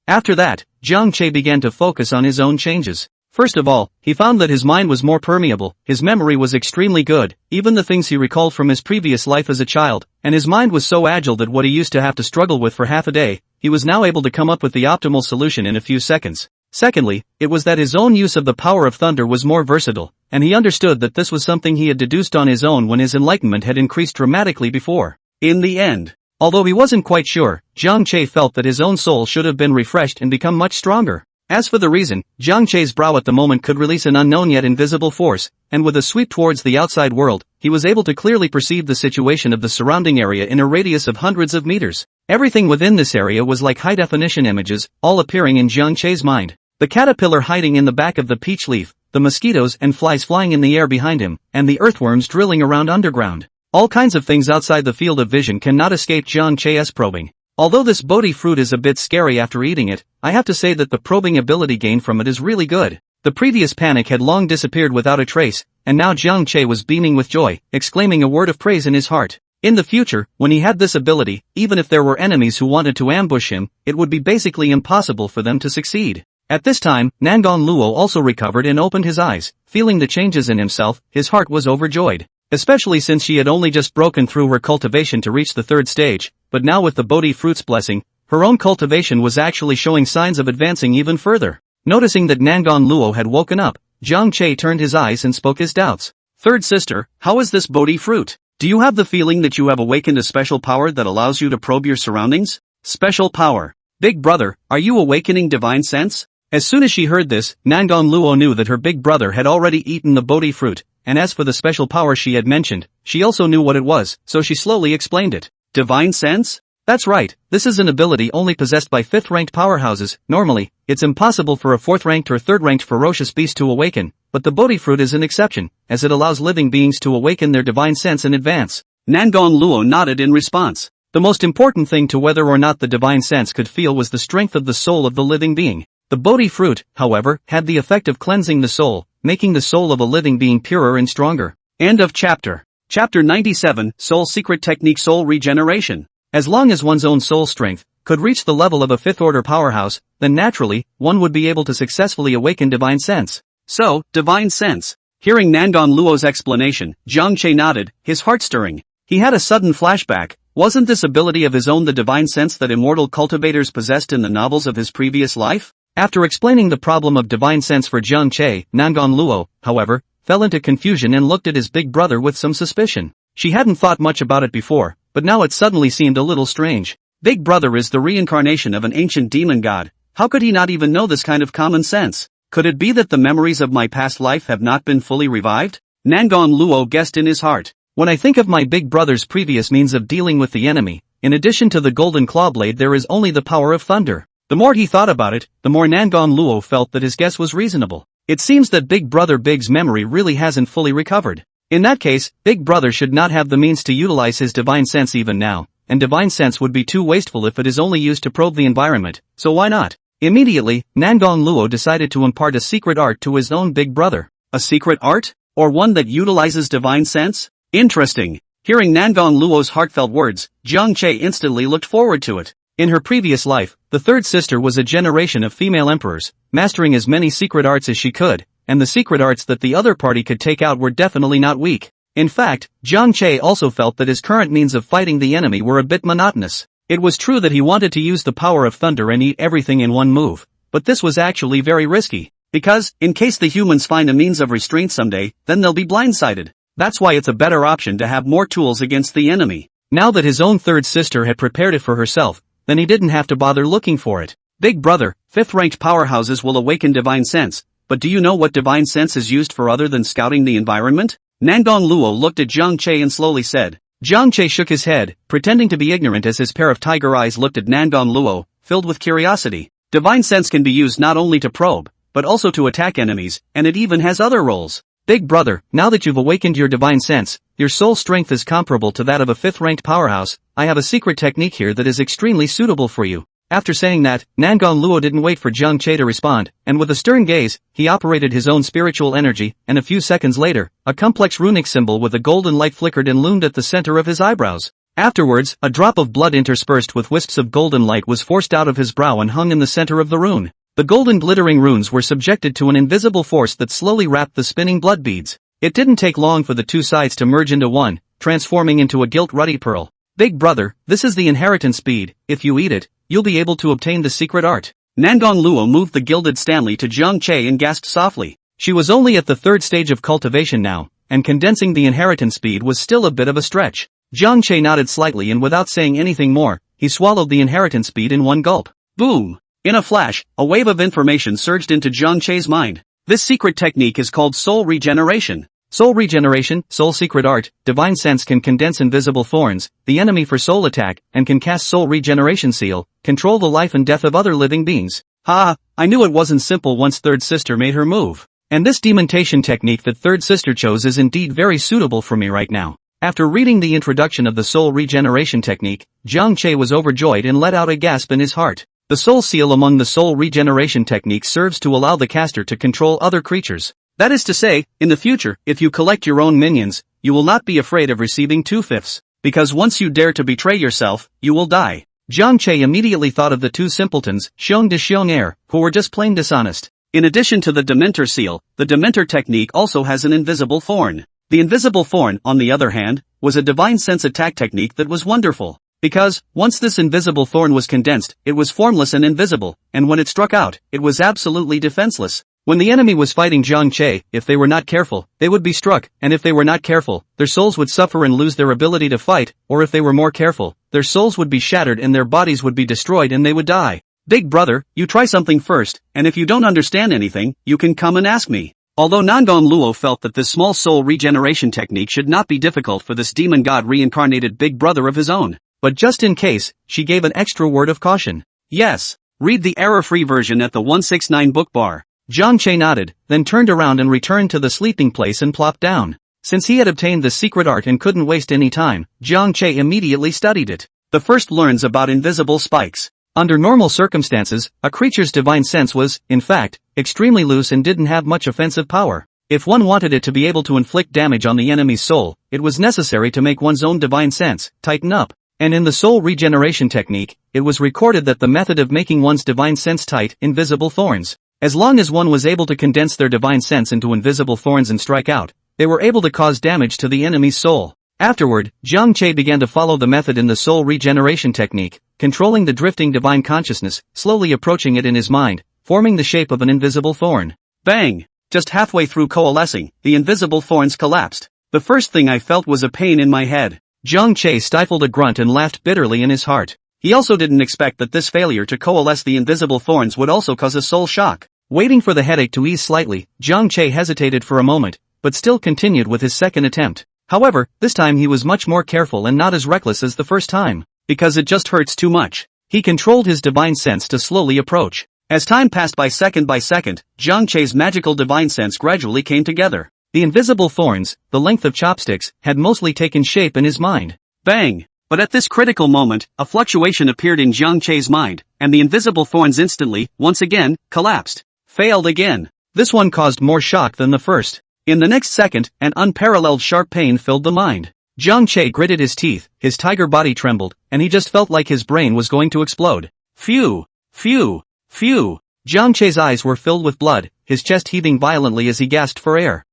After that, Jiang Che began to focus on his own changes. First of all, he found that his mind was more permeable, his memory was extremely good, even the things he recalled from his previous life as a child, and his mind was so agile that what he used to have to struggle with for half a day, he was now able to come up with the optimal solution in a few seconds. Secondly, it was that his own use of the power of thunder was more versatile, and he understood that this was something he had deduced on his own when his enlightenment had increased dramatically before. In the end, although he wasn't quite sure, Jiang Che felt that his own soul should have been refreshed and become much stronger. As for the reason, Jiang Che's brow at the moment could release an unknown yet invisible force, and with a sweep towards the outside world, he was able to clearly perceive the situation of the surrounding area in a radius of hundreds of meters. Everything within this area was like high-definition images, all appearing in Jiang Che's mind. The caterpillar hiding in the back of the peach leaf, the mosquitoes and flies flying in the air behind him, and the earthworms drilling around underground. All kinds of things outside the field of vision cannot escape Jiang Che's probing. Although this Bodhi fruit is a bit scary after eating it, I have to say that the probing ability gained from it is really good. The previous panic had long disappeared without a trace, and now Jiang Che was beaming with joy, exclaiming a word of praise in his heart. In the future, when he had this ability, even if there were enemies who wanted to ambush him, it would be basically impossible for them to succeed. At this time, Nangon Luo also recovered and opened his eyes. Feeling the changes in himself, his heart was overjoyed. Especially since she had only just broken through her cultivation to reach the third stage, but now with the Bodhi fruit's blessing, her own cultivation was actually showing signs of advancing even further. Noticing that Nangon Luo had woken up, Jiang Che turned his eyes and spoke his doubts. Third sister, how is this Bodhi fruit? Do you have the feeling that you have awakened a special power that allows you to probe your surroundings? Special power. Big brother, are you awakening divine sense? As soon as she heard this, Nangon Luo knew that her big brother had already eaten the Bodhi fruit, and as for the special power she had mentioned, she also knew what it was, so she slowly explained it. Divine sense? That's right, this is an ability only possessed by 5th-ranked powerhouses. Normally, it's impossible for a 4th-ranked or 3rd-ranked ferocious beast to awaken, but the Bodhi fruit is an exception, as it allows living beings to awaken their divine sense in advance. Nangon Luo nodded in response. The most important thing to whether or not the divine sense could feel was the strength of the soul of the living being. The Bodhi fruit, however, had the effect of cleansing the soul, making the soul of a living being purer and stronger. End of chapter. Chapter 97, Soul Secret Technique Soul Regeneration. As long as one's own soul strength could reach the level of a 5th-order powerhouse, then naturally, one would be able to successfully awaken divine sense. So, divine sense. Hearing Nangon Luo's explanation, Jiang Che nodded, his heart stirring. He had a sudden flashback. Wasn't this ability of his own the divine sense that immortal cultivators possessed in the novels of his previous life? After explaining the problem of divine sense for Jiang Che, Nangon Luo, however, fell into confusion and looked at his big brother with some suspicion. She hadn't thought much about it before, but now it suddenly seemed a little strange. Big brother is the reincarnation of an ancient demon god. How could he not even know this kind of common sense? Could it be that the memories of my past life have not been fully revived? Nangon Luo guessed in his heart. When I think of my big brother's previous means of dealing with the enemy, in addition to the golden claw blade there is only the power of thunder. The more he thought about it, the more Nangon Luo felt that his guess was reasonable. It seems that Big Brother Big's memory really hasn't fully recovered. In that case, Big Brother should not have the means to utilize his divine sense even now, and divine sense would be too wasteful if it is only used to probe the environment, so why not? Immediately, Nangon Luo decided to impart a secret art to his own big brother. A secret art? Or one that utilizes divine sense? Interesting. Hearing Nangon Luo's heartfelt words, Jiang Che instantly looked forward to it. In her previous life, the third sister was a generation of female emperors, mastering as many secret arts as she could, and the secret arts that the other party could take out were definitely not weak. In fact, Jiang Che also felt that his current means of fighting the enemy were a bit monotonous. It was true that he wanted to use the power of thunder and eat everything in one move, but this was actually very risky. Because, in case the humans find a means of restraint someday, then they'll be blindsided. That's why it's a better option to have more tools against the enemy. Now that his own third sister had prepared it for herself, then he didn't have to bother looking for it. Big brother, 5th-ranked powerhouses will awaken divine sense, but do you know what divine sense is used for other than scouting the environment? Nangon Luo looked at Jiang Che and slowly said. Jiang Che shook his head, pretending to be ignorant as his pair of tiger eyes looked at Nangon Luo, filled with curiosity. Divine sense can be used not only to probe, but also to attack enemies, and it even has other roles. Big brother, now that you've awakened your divine sense, your soul strength is comparable to that of a 5th-ranked powerhouse. I have a secret technique here that is extremely suitable for you. After saying that, Nangon Luo didn't wait for Jiang Che to respond, and with a stern gaze, he operated his own spiritual energy, and a few seconds later, a complex runic symbol with a golden light flickered and loomed at the center of his eyebrows. Afterwards, a drop of blood interspersed with wisps of golden light was forced out of his brow and hung in the center of the rune. The golden glittering runes were subjected to an invisible force that slowly wrapped the spinning blood beads. It didn't take long for the two sides to merge into one, transforming into a gilt ruddy pearl. Big brother, this is the inheritance bead. If you eat it, you'll be able to obtain the secret art. Nangon Luo moved the gilded Stanley to Jiang Che and gasped softly. She was only at the third stage of cultivation now, and condensing the inheritance speed was still a bit of a stretch. Jiang Che nodded slightly and without saying anything more, he swallowed the inheritance speed in one gulp. Boom! In a flash, a wave of information surged into Jiang Che's mind. This secret technique is called soul regeneration. Soul regeneration, soul secret art, divine sense can condense invisible thorns, the enemy for soul attack, and can cast soul regeneration seal, control the life and death of other living beings. Ha! I knew it wasn't simple once third sister made her move. And this demontation technique that third sister chose is indeed very suitable for me right now. After reading the introduction of the soul regeneration technique, Jiang Che was overjoyed and let out a gasp in his heart. The soul seal among the soul regeneration technique serves to allow the caster to control other creatures. That is to say, in the future, if you collect your own minions, you will not be afraid of receiving 2/5, because once you dare to betray yourself, you will die. Jiang Che immediately thought of the two simpletons, Xiong de Xiong Er, who were just plain dishonest. In addition to the Dementor seal, the Dementor technique also has an invisible thorn. The invisible thorn, on the other hand, was a divine sense attack technique that was wonderful. Because, once this invisible thorn was condensed, it was formless and invisible, and when it struck out, it was absolutely defenseless. When the enemy was fighting Jiang Che, if they were not careful, they would be struck, and if they were not careful, their souls would suffer and lose their ability to fight, or if they were more careful, their souls would be shattered and their bodies would be destroyed and they would die. Big brother, you try something first, and if you don't understand anything, you can come and ask me. Although Nangon Luo felt that this small soul regeneration technique should not be difficult for this demon god reincarnated big brother of his own. But just in case, she gave an extra word of caution. Yes, read the error-free version at the 169 book bar. Jiang Che nodded, then turned around and returned to the sleeping place and plopped down. Since he had obtained the secret art and couldn't waste any time, Jiang Che immediately studied it. The first learns about invisible spikes. Under normal circumstances, a creature's divine sense was, in fact, extremely loose and didn't have much offensive power. If one wanted it to be able to inflict damage on the enemy's soul, it was necessary to make one's own divine sense tighten up. And in the soul regeneration technique, it was recorded that the method of making one's divine sense tight, invisible thorns. As long as one was able to condense their divine sense into invisible thorns and strike out, they were able to cause damage to the enemy's soul. Afterward, Jiang Che began to follow the method in the soul regeneration technique, controlling the drifting divine consciousness, slowly approaching it in his mind, forming the shape of an invisible thorn. Bang! Just halfway through coalescing, the invisible thorns collapsed. The first thing I felt was a pain in my head. Jiang Che stifled a grunt and laughed bitterly in his heart. He also didn't expect that this failure to coalesce the invisible thorns would also cause a soul shock. Waiting for the headache to ease slightly, Jiang Che hesitated for a moment, but still continued with his second attempt. However, this time he was much more careful and not as reckless as the first time. Because it just hurts too much. He controlled his divine sense to slowly approach. As time passed by second, Jiang Che's magical divine sense gradually came together. The invisible thorns, the length of chopsticks, had mostly taken shape in his mind. Bang! But at this critical moment, a fluctuation appeared in Jiang Che's mind, and the invisible thorns instantly, once again, collapsed. Failed again. This one caused more shock than the first. In the next second, an unparalleled sharp pain filled the mind. Jiang Che gritted his teeth, his tiger body trembled, and he just felt like his brain was going to explode. Phew! Phew! Phew! Jiang Che's eyes were filled with blood, his chest heaving violently as he gasped for air.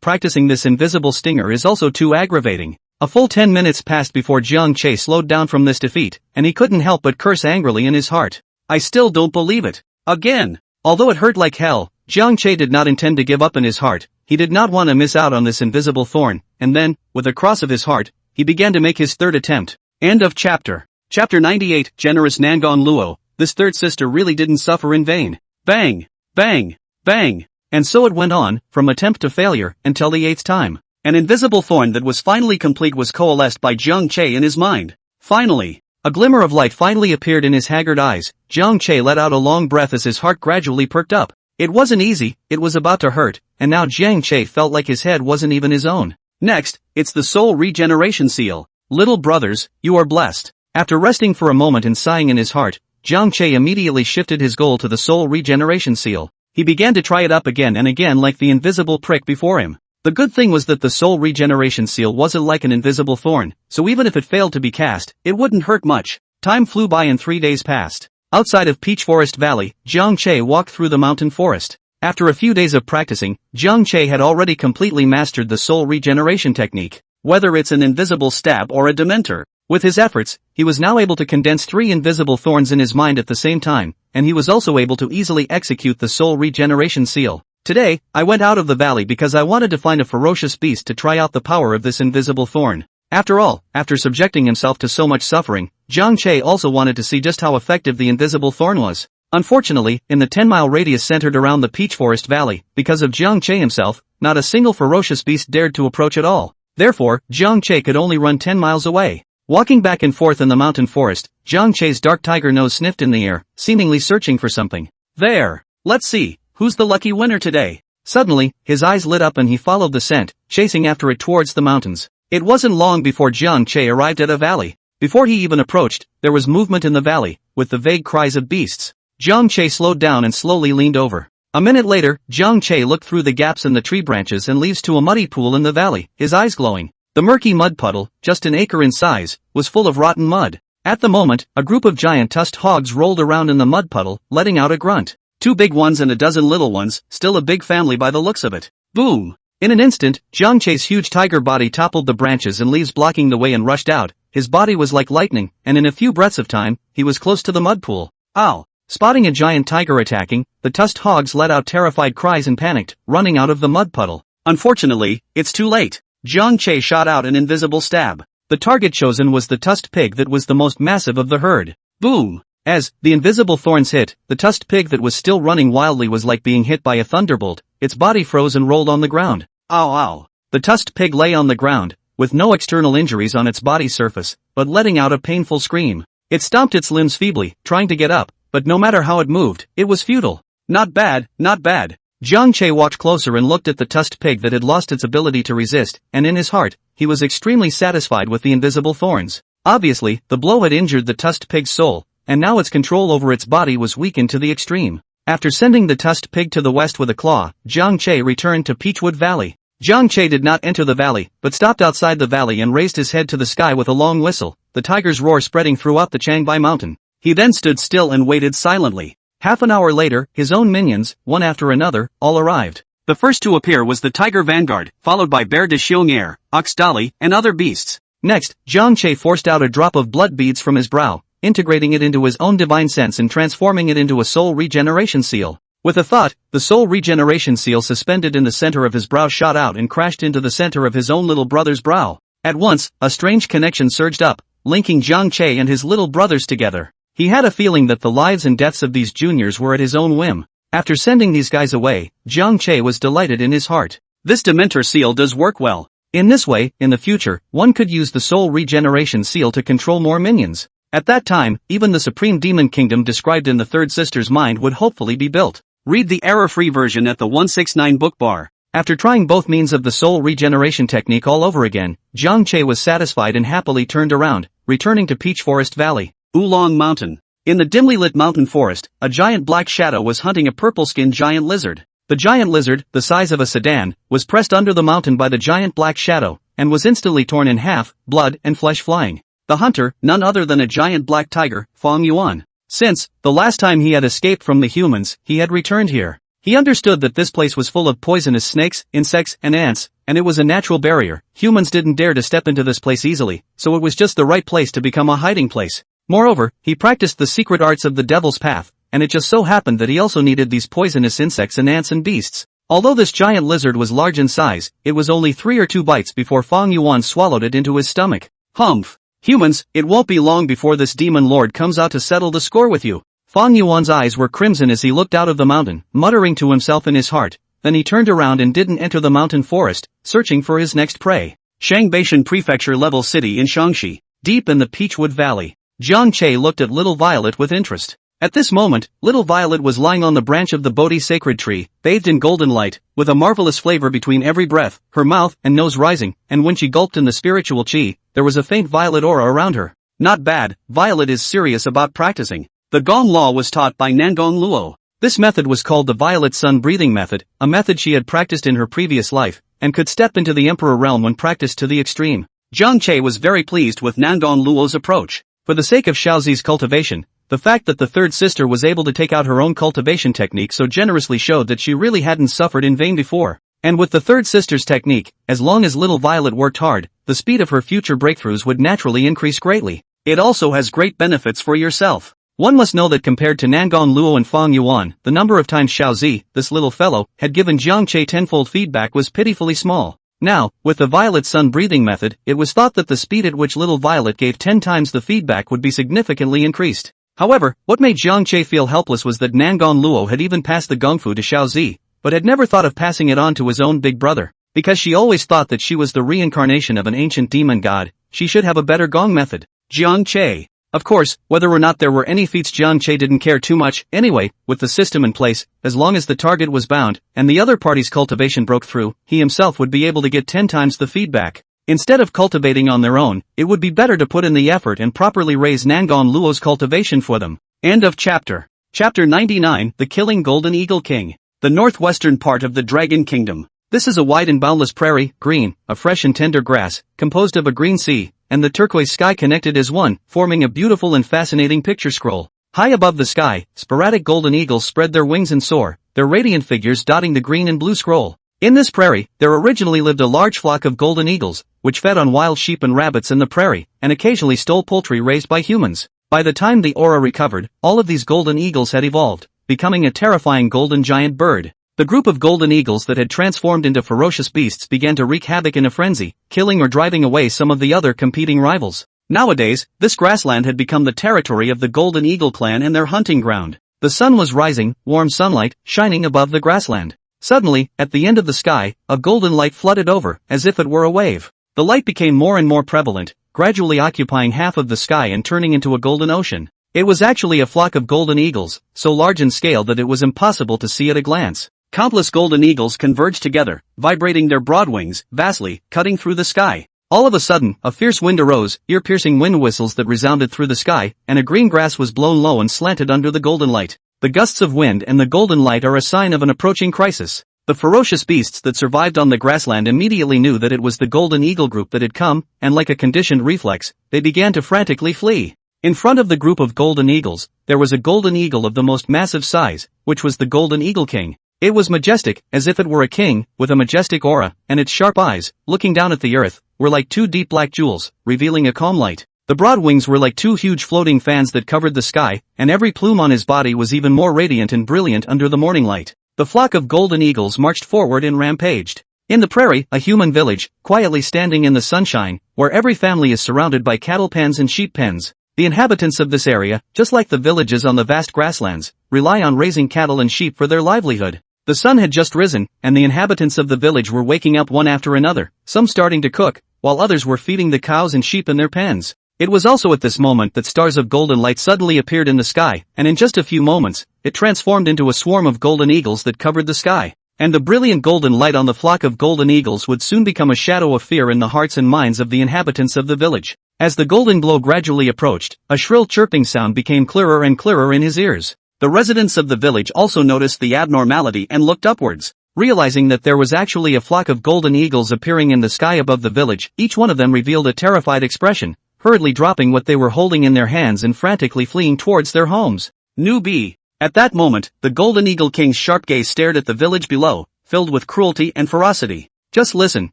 Practicing this invisible stinger is also too aggravating. A full 10 minutes passed before Jiang Che slowed down from this defeat, and he couldn't help but curse angrily in his heart. I still don't believe it. Again! Although it hurt like hell, Jiang Che did not intend to give up in his heart. He did not want to miss out on this invisible thorn, and then, with a cross of his heart, he began to make his third attempt. End of chapter. Chapter 98, Generous Nangon Luo. This third sister really didn't suffer in vain. Bang! Bang! Bang! And so it went on, from attempt to failure, until the 8th time. An invisible thorn that was finally complete was coalesced by Jiang Che in his mind. Finally! A glimmer of light finally appeared in his haggard eyes. Jiang Che let out a long breath as his heart gradually perked up. It wasn't easy, it was about to hurt, and now Jiang Che felt like his head wasn't even his own. Next, it's the soul regeneration seal. Little brothers, you are blessed. After resting for a moment and sighing in his heart, Jiang Che immediately shifted his goal to the soul regeneration seal. He began to try it up again and again like the invisible prick before him. The good thing was that the soul regeneration seal wasn't like an invisible thorn, so even if it failed to be cast, it wouldn't hurt much. Time flew by and 3 days passed. Outside of Peach Forest Valley, Jiang Che walked through the mountain forest. After a few days of practicing, Jiang Che had already completely mastered the soul regeneration technique. Whether it's an invisible stab or a dementor, With his efforts, he was now able to condense 3 invisible thorns in his mind at the same time, and he was also able to easily execute the soul regeneration seal. Today, I went out of the valley because I wanted to find a ferocious beast to try out the power of this invisible thorn. After all, after subjecting himself to so much suffering, Jiang Che also wanted to see just how effective the invisible thorn was. Unfortunately, in the 10-mile radius centered around the Peach Forest Valley, because of Jiang Che himself, not a single ferocious beast dared to approach at all. Therefore, Jiang Che could only run 10 miles away. Walking back and forth in the mountain forest, Jiang Che's dark tiger nose sniffed in the air, seemingly searching for something. There! Let's see, who's the lucky winner today? Suddenly, his eyes lit up and he followed the scent, chasing after it towards the mountains. It wasn't long before Jiang Che arrived at a valley. Before he even approached, there was movement in the valley, with the vague cries of beasts. Jiang Che slowed down and slowly leaned over. A minute later, Jiang Che looked through the gaps in the tree branches and leaves to a muddy pool in the valley, his eyes glowing. The murky mud puddle, just an acre in size, was full of rotten mud. At the moment, a group of giant tusked hogs rolled around in the mud puddle, letting out a grunt. 2 big ones and a dozen little ones, still a big family by the looks of it. Boom! In an instant, Jiang Che's huge tiger body toppled the branches and leaves blocking the way and rushed out. His body was like lightning, and in a few breaths of time, he was close to the mud pool. Ow! Spotting a giant tiger attacking, the tusked hogs let out terrified cries and panicked, running out of the mud puddle. Unfortunately, it's too late. Jiang Che shot out an invisible stab. The target chosen was the tusked pig that was the most massive of the herd. Boom! As the invisible thorns hit, the tusked pig that was still running wildly was like being hit by a thunderbolt. Its body froze and rolled on the ground. Ow ow! The tusked pig lay on the ground, with no external injuries on its body surface, but letting out a painful scream. It stomped its limbs feebly, trying to get up, but no matter how it moved, it was futile. Not bad, not bad. Jiang Che walked closer and looked at the tusked pig that had lost its ability to resist, and in his heart, he was extremely satisfied with the invisible thorns. Obviously, the blow had injured the tusked pig's soul, and now its control over its body was weakened to the extreme. After sending the tusked pig to the west with a claw, Jiang Che returned to Peachwood Valley. Jiang Che did not enter the valley, but stopped outside the valley and raised his head to the sky with a long whistle, the tiger's roar spreading throughout the Changbai Mountain. He then stood still and waited silently. Half an hour later, his own minions, one after another, all arrived. The first to appear was the tiger vanguard, followed by Bear de Xiong'er, Ox Dolly, and other beasts. Next, Jiang Che forced out a drop of blood beads from his brow, integrating it into his own divine sense and transforming it into a soul regeneration seal. With a thought, the soul regeneration seal suspended in the center of his brow shot out and crashed into the center of his own little brother's brow. At once, a strange connection surged up, linking Jiang Che and his little brothers together. He had a feeling that the lives and deaths of these juniors were at his own whim. After sending these guys away, Jiang Che was delighted in his heart. This Dementor seal does work well. In this way, in the future, one could use the soul regeneration seal to control more minions. At that time, even the Supreme Demon Kingdom described in the Third Sister's mind would hopefully be built. Read the error-free version at the 169 book bar. After trying both means of the soul regeneration technique all over again, Jiang Che was satisfied and happily turned around, returning to Peach Forest Valley. Oolong Mountain. In the dimly lit mountain forest, a giant black shadow was hunting a purple-skinned giant lizard. The giant lizard, the size of a sedan, was pressed under the mountain by the giant black shadow, and was instantly torn in half, blood and flesh flying. The hunter, none other than a giant black tiger, Fong Yuan. Since, the last time he had escaped from the humans, he had returned here. He understood that this place was full of poisonous snakes, insects, and ants, and it was a natural barrier. Humans didn't dare to step into this place easily, so it was just the right place to become a hiding place. Moreover, he practiced the secret arts of the Devil's Path, and it just so happened that he also needed these poisonous insects and ants and beasts. Although this giant lizard was large in size, it was only 3 or 2 bites before Fong Yuan swallowed it into his stomach. Humph! Humans, it won't be long before this demon lord comes out to settle the score with you. Fong Yuan's eyes were crimson as he looked out of the mountain, muttering to himself in his heart. Then he turned around and didn't enter the mountain forest, searching for his next prey. Shangbeixian Prefecture level city in Shaanxi, deep in the Peachwood Valley. Jiang Che looked at Little Violet with interest. At this moment, Little Violet was lying on the branch of the Bodhi sacred tree, bathed in golden light, with a marvelous flavor between every breath, her mouth and nose rising, and when she gulped in the spiritual chi, there was a faint violet aura around her. Not bad, Violet is serious about practicing. The Gong Law was taught by Nangong Luo. This method was called the Violet Sun Breathing Method, a method she had practiced in her previous life, and could step into the Emperor realm when practiced to the extreme. Jiang Che was very pleased with Nangong Luo's approach. For the sake of Xiaozi's cultivation, the fact that the third sister was able to take out her own cultivation technique so generously showed that she really hadn't suffered in vain before. And with the third sister's technique, as long as Little Violet worked hard, the speed of her future breakthroughs would naturally increase greatly. It also has great benefits for yourself. One must know that compared to Nangon Luo and Fong Yuan, the number of times Xiaozi, this little fellow, had given Jiang Che tenfold feedback was pitifully small. Now, with the Violet Sun breathing method, it was thought that the speed at which little Violet gave 10 times the feedback would be significantly increased. However, what made Jiang Che feel helpless was that Nangon Luo had even passed the Gongfu to Xiaozi, but had never thought of passing it on to his own big brother. Because she always thought that she was the reincarnation of an ancient demon god, she should have a better gong method. Jiang Che. Of course, whether or not there were any feats, Jiang Che didn't care too much. Anyway, with the system in place, as long as the target was bound, and the other party's cultivation broke through, he himself would be able to get 10 times the feedback. Instead of cultivating on their own, it would be better to put in the effort and properly raise Nangon Luo's cultivation for them. End of chapter. Chapter 99, The Killing Golden Eagle King. The northwestern part of the Dragon Kingdom. This is a wide and boundless prairie, green, a fresh and tender grass, composed of a green sea, and the turquoise sky connected as one, forming a beautiful and fascinating picture scroll. High above the sky, sporadic golden eagles spread their wings and soar, their radiant figures dotting the green and blue scroll. In this prairie, there originally lived a large flock of golden eagles, which fed on wild sheep and rabbits in the prairie, and occasionally stole poultry raised by humans. By the time the aura recovered, all of these golden eagles had evolved, becoming a terrifying golden giant bird. The group of golden eagles that had transformed into ferocious beasts began to wreak havoc in a frenzy, killing or driving away some of the other competing rivals. Nowadays, this grassland had become the territory of the Golden Eagle clan and their hunting ground. The sun was rising, warm sunlight, shining above the grassland. Suddenly, at the end of the sky, a golden light flooded over, as if it were a wave. The light became more and more prevalent, gradually occupying half of the sky and turning into a golden ocean. It was actually a flock of golden eagles, so large in scale that it was impossible to see at a glance. Countless golden eagles converged together, vibrating their broad wings, vastly, cutting through the sky. All of a sudden, a fierce wind arose, ear-piercing wind whistles that resounded through the sky, and a green grass was blown low and slanted under the golden light. The gusts of wind and the golden light are a sign of an approaching crisis. The ferocious beasts that survived on the grassland immediately knew that it was the golden eagle group that had come, and like a conditioned reflex, they began to frantically flee. In front of the group of golden eagles, there was a golden eagle of the most massive size, which was the Golden Eagle King. It was majestic, as if it were a king, with a majestic aura, and its sharp eyes, looking down at the earth, were like two deep black jewels, revealing a calm light. The broad wings were like two huge floating fans that covered the sky, and every plume on his body was even more radiant and brilliant under the morning light. The flock of golden eagles marched forward and rampaged. In the prairie, a human village, quietly standing in the sunshine, where every family is surrounded by cattle pens and sheep pens. The inhabitants of this area, just like the villages on the vast grasslands, rely on raising cattle and sheep for their livelihood. The sun had just risen, and the inhabitants of the village were waking up one after another, some starting to cook, while others were feeding the cows and sheep in their pens. It was also at this moment that stars of golden light suddenly appeared in the sky, and in just a few moments, it transformed into a swarm of golden eagles that covered the sky. And the brilliant golden light on the flock of golden eagles would soon become a shadow of fear in the hearts and minds of the inhabitants of the village. As the golden glow gradually approached, a shrill chirping sound became clearer and clearer in his ears. The residents of the village also noticed the abnormality and looked upwards. Realizing that there was actually a flock of golden eagles appearing in the sky above the village, each one of them revealed a terrified expression, hurriedly dropping what they were holding in their hands and frantically fleeing towards their homes. Newbie. At that moment, the Golden Eagle King's sharp gaze stared at the village below, filled with cruelty and ferocity. Just listen,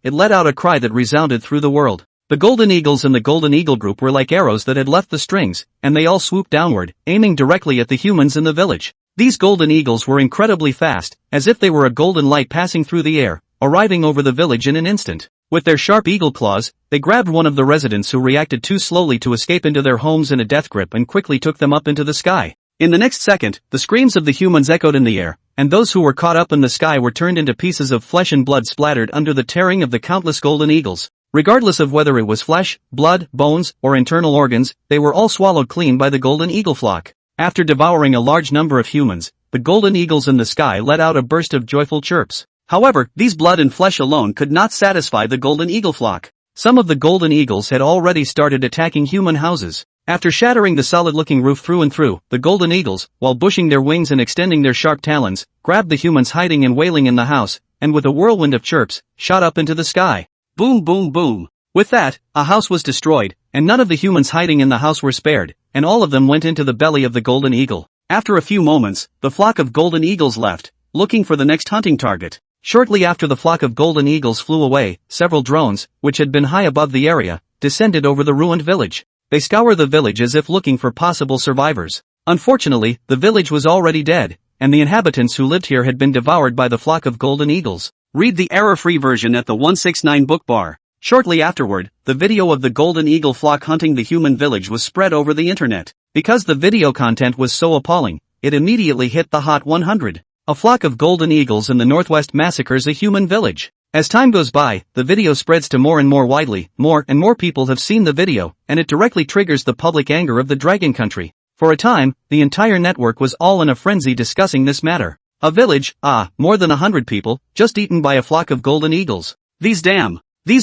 it let out a cry that resounded through the world. The Golden Eagles and the Golden Eagle group were like arrows that had left the strings, and they all swooped downward, aiming directly at the humans in the village. These Golden Eagles were incredibly fast, as if they were a golden light passing through the air, arriving over the village in an instant. With their sharp eagle claws, they grabbed one of the residents who reacted too slowly to escape into their homes in a death grip and quickly took them up into the sky. In the next second, the screams of the humans echoed in the air, and those who were caught up in the sky were turned into pieces of flesh and blood splattered under the tearing of the countless golden eagles. Regardless of whether it was flesh, blood, bones, or internal organs, they were all swallowed clean by the golden eagle flock. After devouring a large number of humans, the golden eagles in the sky let out a burst of joyful chirps. However, these blood and flesh alone could not satisfy the golden eagle flock. Some of the golden eagles had already started attacking human houses. After shattering the solid-looking roof through and through, the golden eagles, while bushing their wings and extending their sharp talons, grabbed the humans hiding and wailing in the house, and with a whirlwind of chirps, shot up into the sky. Boom boom boom. With that, a house was destroyed, and none of the humans hiding in the house were spared, and all of them went into the belly of the golden eagle. After a few moments, the flock of golden eagles left, looking for the next hunting target. Shortly after the flock of golden eagles flew away, several drones, which had been high above the area, descended over the ruined village. They scour the village as if looking for possible survivors. Unfortunately, the village was already dead, and the inhabitants who lived here had been devoured by the flock of golden eagles. Read the error-free version at the 169 book bar. Shortly afterward, the video of the golden eagle flock hunting the human village was spread over the internet. Because the video content was so appalling, it immediately hit the Hot 100. A flock of golden eagles in the northwest massacres a human village. As time goes by, the video spreads to more and more widely, more and more people have seen the video, and it directly triggers the public anger of the Dragon Country. For a time, the entire network was all in a frenzy discussing this matter. A village, more than 100 people, just eaten by a flock of golden eagles. These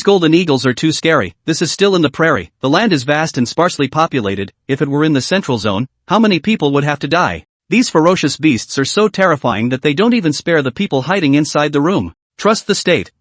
golden eagles are too scary. This is still in the prairie, the land is vast and sparsely populated. If it were in the central zone, how many people would have to die? These ferocious beasts are so terrifying that they don't even spare the people hiding inside the room. Trust the state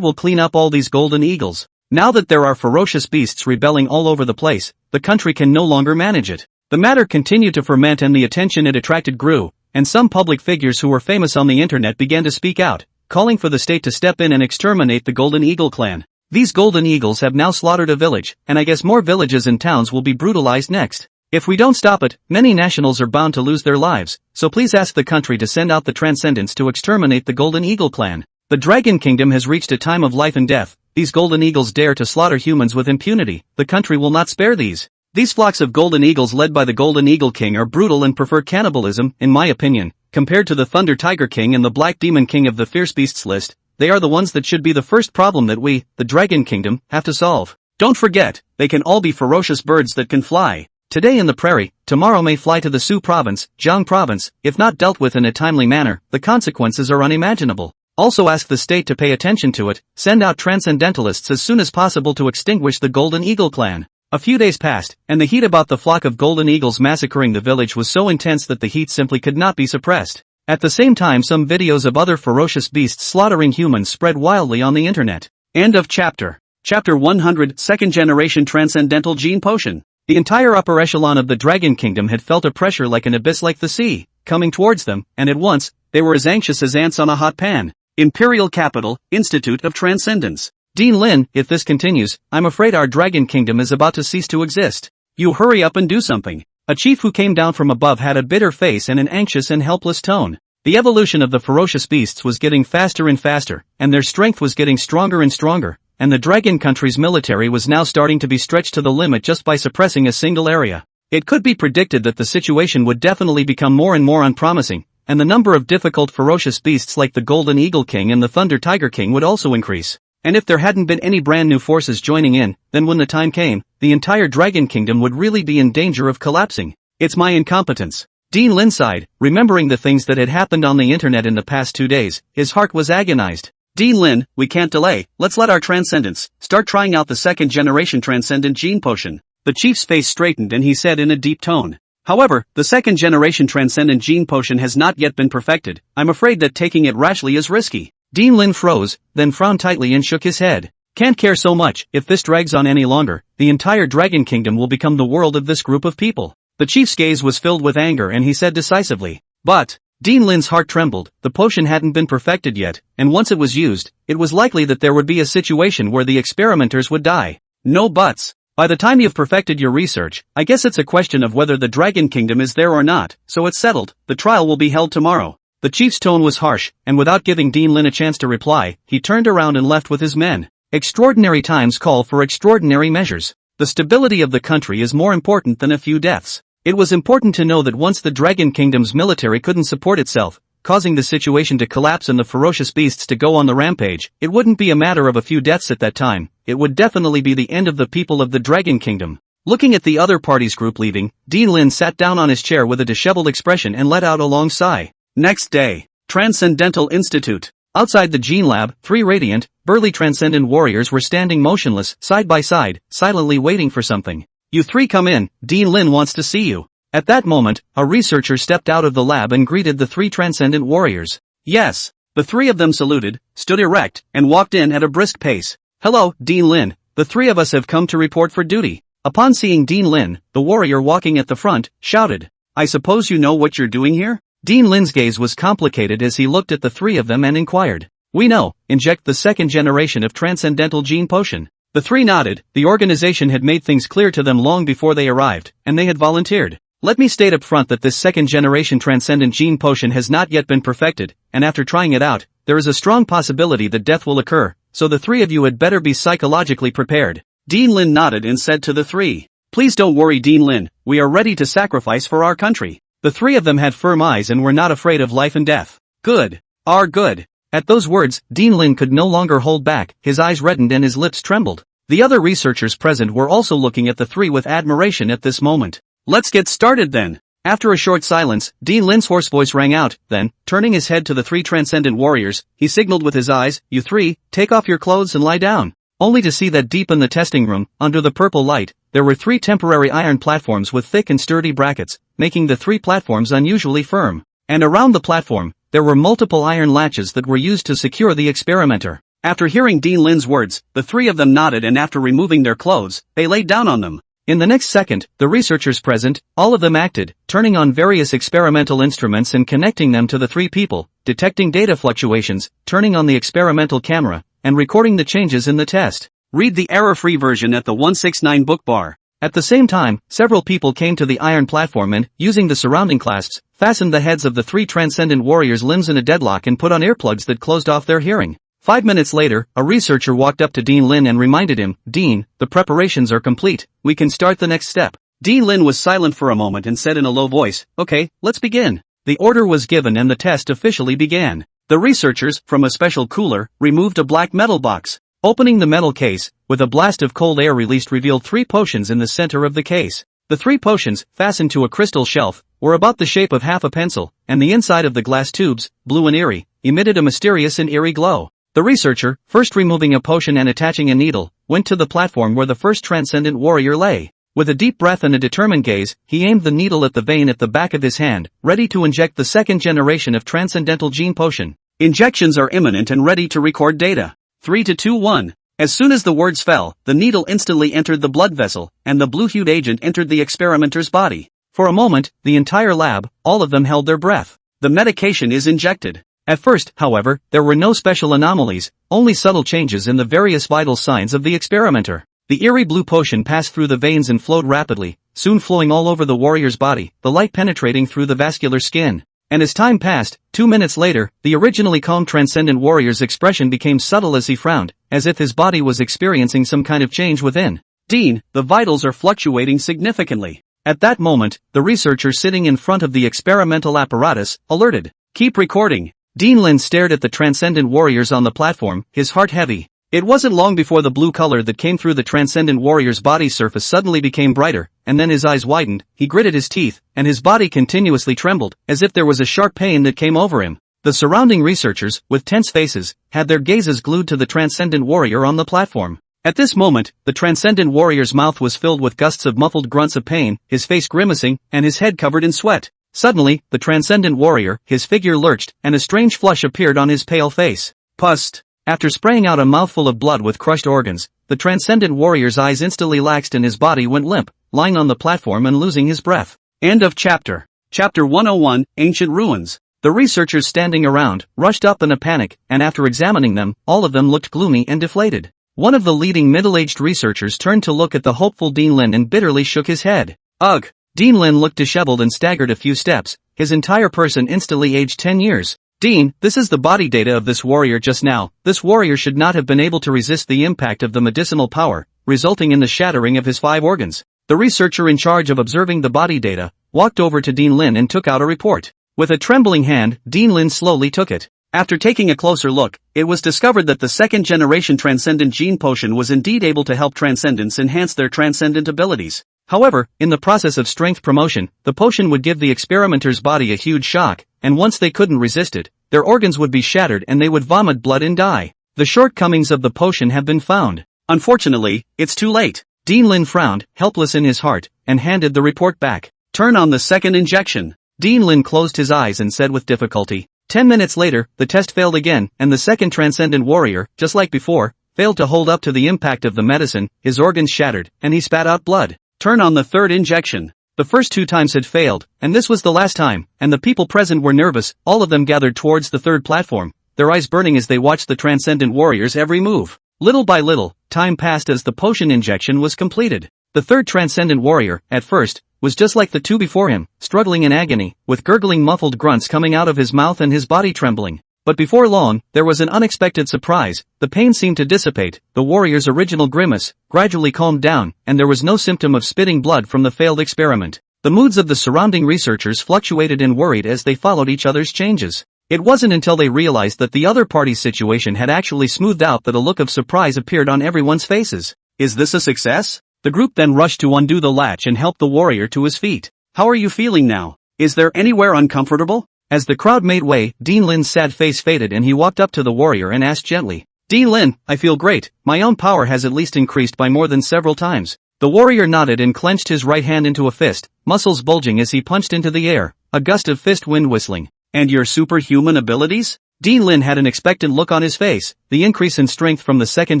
will clean up all these golden eagles. Now that there are ferocious beasts rebelling all over the place, the country can no longer manage it. The matter continued to ferment and the attention it attracted grew, and some public figures who were famous on the internet began to speak out, calling for the state to step in and exterminate the Golden Eagle clan. These golden eagles have now slaughtered a village, and I guess more villages and towns will be brutalized next. If we don't stop it, many nationals are bound to lose their lives, so please ask the country to send out the Transcendents to exterminate the Golden Eagle clan. The Dragon Kingdom has reached a time of life and death. These golden eagles dare to slaughter humans with impunity. The country will not spare these. These flocks of golden eagles led by the Golden Eagle King are brutal and prefer cannibalism, in my opinion. Compared to the Thunder Tiger King and the Black Demon King of the Fierce Beasts list, they are the ones that should be the first problem that we, the Dragon Kingdom, have to solve. Don't forget, they can all be ferocious birds that can fly. Today in the prairie, tomorrow may fly to the Sioux province, Jiang province. If not dealt with in a timely manner, the consequences are unimaginable. Also ask the state to pay attention to it, send out transcendentalists as soon as possible to extinguish the Golden Eagle clan. A few days passed, and the heat about the flock of golden eagles massacring the village was so intense that the heat simply could not be suppressed. At the same time, some videos of other ferocious beasts slaughtering humans spread wildly on the internet. End of chapter. Chapter 100, Second Generation Transcendental Gene Potion. The entire upper echelon of the Dragon Kingdom had felt a pressure like an abyss like the sea, coming towards them, and at once, they were as anxious as ants on a hot pan. Imperial Capital, Institute of Transcendence. Dean Lin, if this continues, I'm afraid our Dragon Kingdom is about to cease to exist. You hurry up and do something. A chief who came down from above had a bitter face and an anxious and helpless tone. The evolution of the ferocious beasts was getting faster and faster, and their strength was getting stronger and stronger, and the Dragon Country's military was now starting to be stretched to the limit just by suppressing a single area. It could be predicted that the situation would definitely become more and more unpromising, and the number of difficult ferocious beasts like the Golden Eagle King and the Thunder Tiger King would also increase. And if there hadn't been any brand new forces joining in, then when the time came, the entire Dragon Kingdom would really be in danger of collapsing. It's my incompetence. Dean Lin sighed, remembering the things that had happened on the internet in the past 2 days. His heart was agonized. Dean Lin, we can't delay. Let's let our transcendents start trying out the second generation transcendent gene potion. The chief's face straightened and he said in a deep tone. However, the second generation transcendent gene potion has not yet been perfected. I'm afraid that taking it rashly is risky. Dean Lin froze, then frowned tightly and shook his head. Can't care so much. If this drags on any longer, the entire Dragon Kingdom will become the world of this group of people. The chief's gaze was filled with anger and he said decisively. But, Dean Lin's heart trembled. The potion hadn't been perfected yet, and once it was used, it was likely that there would be a situation where the experimenters would die. No buts. By the time you've perfected your research, I guess it's a question of whether the Dragon Kingdom is there or not, so it's settled. The trial will be held tomorrow. The chief's tone was harsh, and without giving Dean Lin a chance to reply, he turned around and left with his men. Extraordinary times call for extraordinary measures. The stability of the country is more important than a few deaths. It was important to know that once the Dragon Kingdom's military couldn't support itself, causing the situation to collapse and the ferocious beasts to go on the rampage, it wouldn't be a matter of a few deaths at that time, it would definitely be the end of the people of the Dragon Kingdom. Looking at the other party's group leaving, Dean Lin sat down on his chair with a disheveled expression and let out a long sigh. Next day, Transcendental Institute. Outside the Gene Lab, 3 radiant, burly transcendent warriors were standing motionless, side by side, silently waiting for something. You 3 come in, Dean Lin wants to see you. At that moment, a researcher stepped out of the lab and greeted the 3 transcendent warriors. Yes. The 3 of them saluted, stood erect, and walked in at a brisk pace. Hello, Dean Lin. The 3 of us have come to report for duty. Upon seeing Dean Lin, the warrior walking at the front, shouted. I suppose you know what you're doing here? Dean Lin's gaze was complicated as he looked at the 3 of them and inquired. We know, inject the second generation of transcendental gene potion. The three nodded. The organization had made things clear to them long before they arrived, and they had volunteered. Let me state up front that this second generation transcendent gene potion has not yet been perfected, and after trying it out, there is a strong possibility that death will occur, so the three of you had better be psychologically prepared. Dean Lin nodded and said to the three, "Please don't worry, Dean Lin, we are ready to sacrifice for our country." The three of them had firm eyes and were not afraid of life and death. Good. Are good. At those words, Dean Lin could no longer hold back, his eyes reddened and his lips trembled. The other researchers present were also looking at the three with admiration at this moment. Let's get started then. After a short silence, Dean Lin's hoarse voice rang out, then, turning his head to the three transcendent warriors, he signaled with his eyes, "You three, take off your clothes and lie down." Only to see that deep in the testing room, under the purple light, there were three temporary iron platforms with thick and sturdy brackets, making the three platforms unusually firm. And around the platform, there were multiple iron latches that were used to secure the experimenter. After hearing Dean Lin's words, the three of them nodded, and after removing their clothes, they laid down on them. In the next second, the researchers present, all of them acted, turning on various experimental instruments and connecting them to the three people, detecting data fluctuations, turning on the experimental camera, and recording the changes in the test. Read the error-free version at the 169 book bar. At the same time, several people came to the iron platform and, using the surrounding clasps, fastened the heads of the three transcendent warriors' limbs in a deadlock and put on earplugs that closed off their hearing. 5 minutes later, a researcher walked up to Dean Lin and reminded him, "Dean, the preparations are complete, we can start the next step." Dean Lin was silent for a moment and said in a low voice, "Okay, let's begin." The order was given and the test officially began. The researchers, from a special cooler, removed a black metal box. Opening the metal case, with a blast of cold air released revealed three potions in the center of the case. The three potions, fastened to a crystal shelf, were about the shape of half a pencil, and the inside of the glass tubes, blue and eerie, emitted a mysterious and eerie glow. The researcher, first removing a potion and attaching a needle, went to the platform where the first transcendent warrior lay. With a deep breath and a determined gaze, he aimed the needle at the vein at the back of his hand, ready to inject the second generation of transcendental gene potion. Injections are imminent and ready to record data. 3 to 2 1. As soon as the words fell, the needle instantly entered the blood vessel, and the blue-hued agent entered the experimenter's body. For a moment, the entire lab, all of them held their breath. The medication is injected. At first, however, there were no special anomalies, only subtle changes in the various vital signs of the experimenter. The eerie blue potion passed through the veins and flowed rapidly, soon flowing all over the warrior's body, the light penetrating through the vascular skin. And as time passed, 2 minutes later, the originally calm transcendent warrior's expression became subtle as he frowned, as if his body was experiencing some kind of change within. "Dean, the vitals are fluctuating significantly." At that moment, the researcher sitting in front of the experimental apparatus, alerted. "Keep recording." Dean Lin stared at the transcendent warriors on the platform, his heart heavy. It wasn't long before the blue color that came through the transcendent warrior's body surface suddenly became brighter, and then his eyes widened, he gritted his teeth, and his body continuously trembled, as if there was a sharp pain that came over him. The surrounding researchers, with tense faces, had their gazes glued to the transcendent warrior on the platform. At this moment, the transcendent warrior's mouth was filled with gusts of muffled grunts of pain, his face grimacing, and his head covered in sweat. Suddenly, the transcendent warrior, his figure lurched, and a strange flush appeared on his pale face. Pust. After spraying out a mouthful of blood with crushed organs, the transcendent warrior's eyes instantly laxed and his body went limp, lying on the platform and losing his breath. End of chapter. Chapter 101, Ancient Ruins. The researchers standing around, rushed up in a panic, and after examining them, all of them looked gloomy and deflated. One of the leading middle-aged researchers turned to look at the hopeful Dean Lin and bitterly shook his head. Ugh! Dean Lin looked disheveled and staggered a few steps, his entire person instantly aged 10 years. "Dean, this is the body data of this warrior just now. This warrior should not have been able to resist the impact of the medicinal power, resulting in the shattering of his 5 organs. The researcher in charge of observing the body data walked over to Dean Lin and took out a report. With a trembling hand, Dean Lin slowly took it. After taking a closer look, it was discovered that the second-generation transcendent gene potion was indeed able to help transcendents enhance their transcendent abilities. However, in the process of strength promotion, the potion would give the experimenter's body a huge shock, and once they couldn't resist it, their organs would be shattered and they would vomit blood and die. The shortcomings of the potion have been found. Unfortunately, it's too late. Dean Lin frowned, helpless in his heart, and handed the report back. Turn on the second injection. Dean Lin closed his eyes and said with difficulty. 10 minutes later, the test failed again, and the second transcendent warrior, just like before, failed to hold up to the impact of the medicine, his organs shattered, and he spat out blood. Turn on the third injection. The first 2 times had failed, and this was the last time, and the people present were nervous. All of them gathered towards the third platform, their eyes burning as they watched the transcendent warrior's every move. Little by little, time passed as the potion injection was completed. The third transcendent warrior, at first, was just like the two before him, struggling in agony, with gurgling muffled grunts coming out of his mouth and his body trembling. But before long, there was an unexpected surprise. The pain seemed to dissipate, the warrior's original grimace gradually calmed down, and there was no symptom of spitting blood from the failed experiment. The moods of the surrounding researchers fluctuated and worried as they followed each other's changes. It wasn't until they realized that the other party's situation had actually smoothed out that a look of surprise appeared on everyone's faces. Is this a success? The group then rushed to undo the latch and help the warrior to his feet. How are you feeling now? Is there anywhere uncomfortable? As the crowd made way, Dean Lin's sad face faded and he walked up to the warrior and asked gently, Dean Lin, I feel great, my own power has at least increased by more than several times. The warrior nodded and clenched his right hand into a fist, muscles bulging as he punched into the air, a gust of fist wind whistling. And your superhuman abilities? Dean Lin had an expectant look on his face. The increase in strength from the second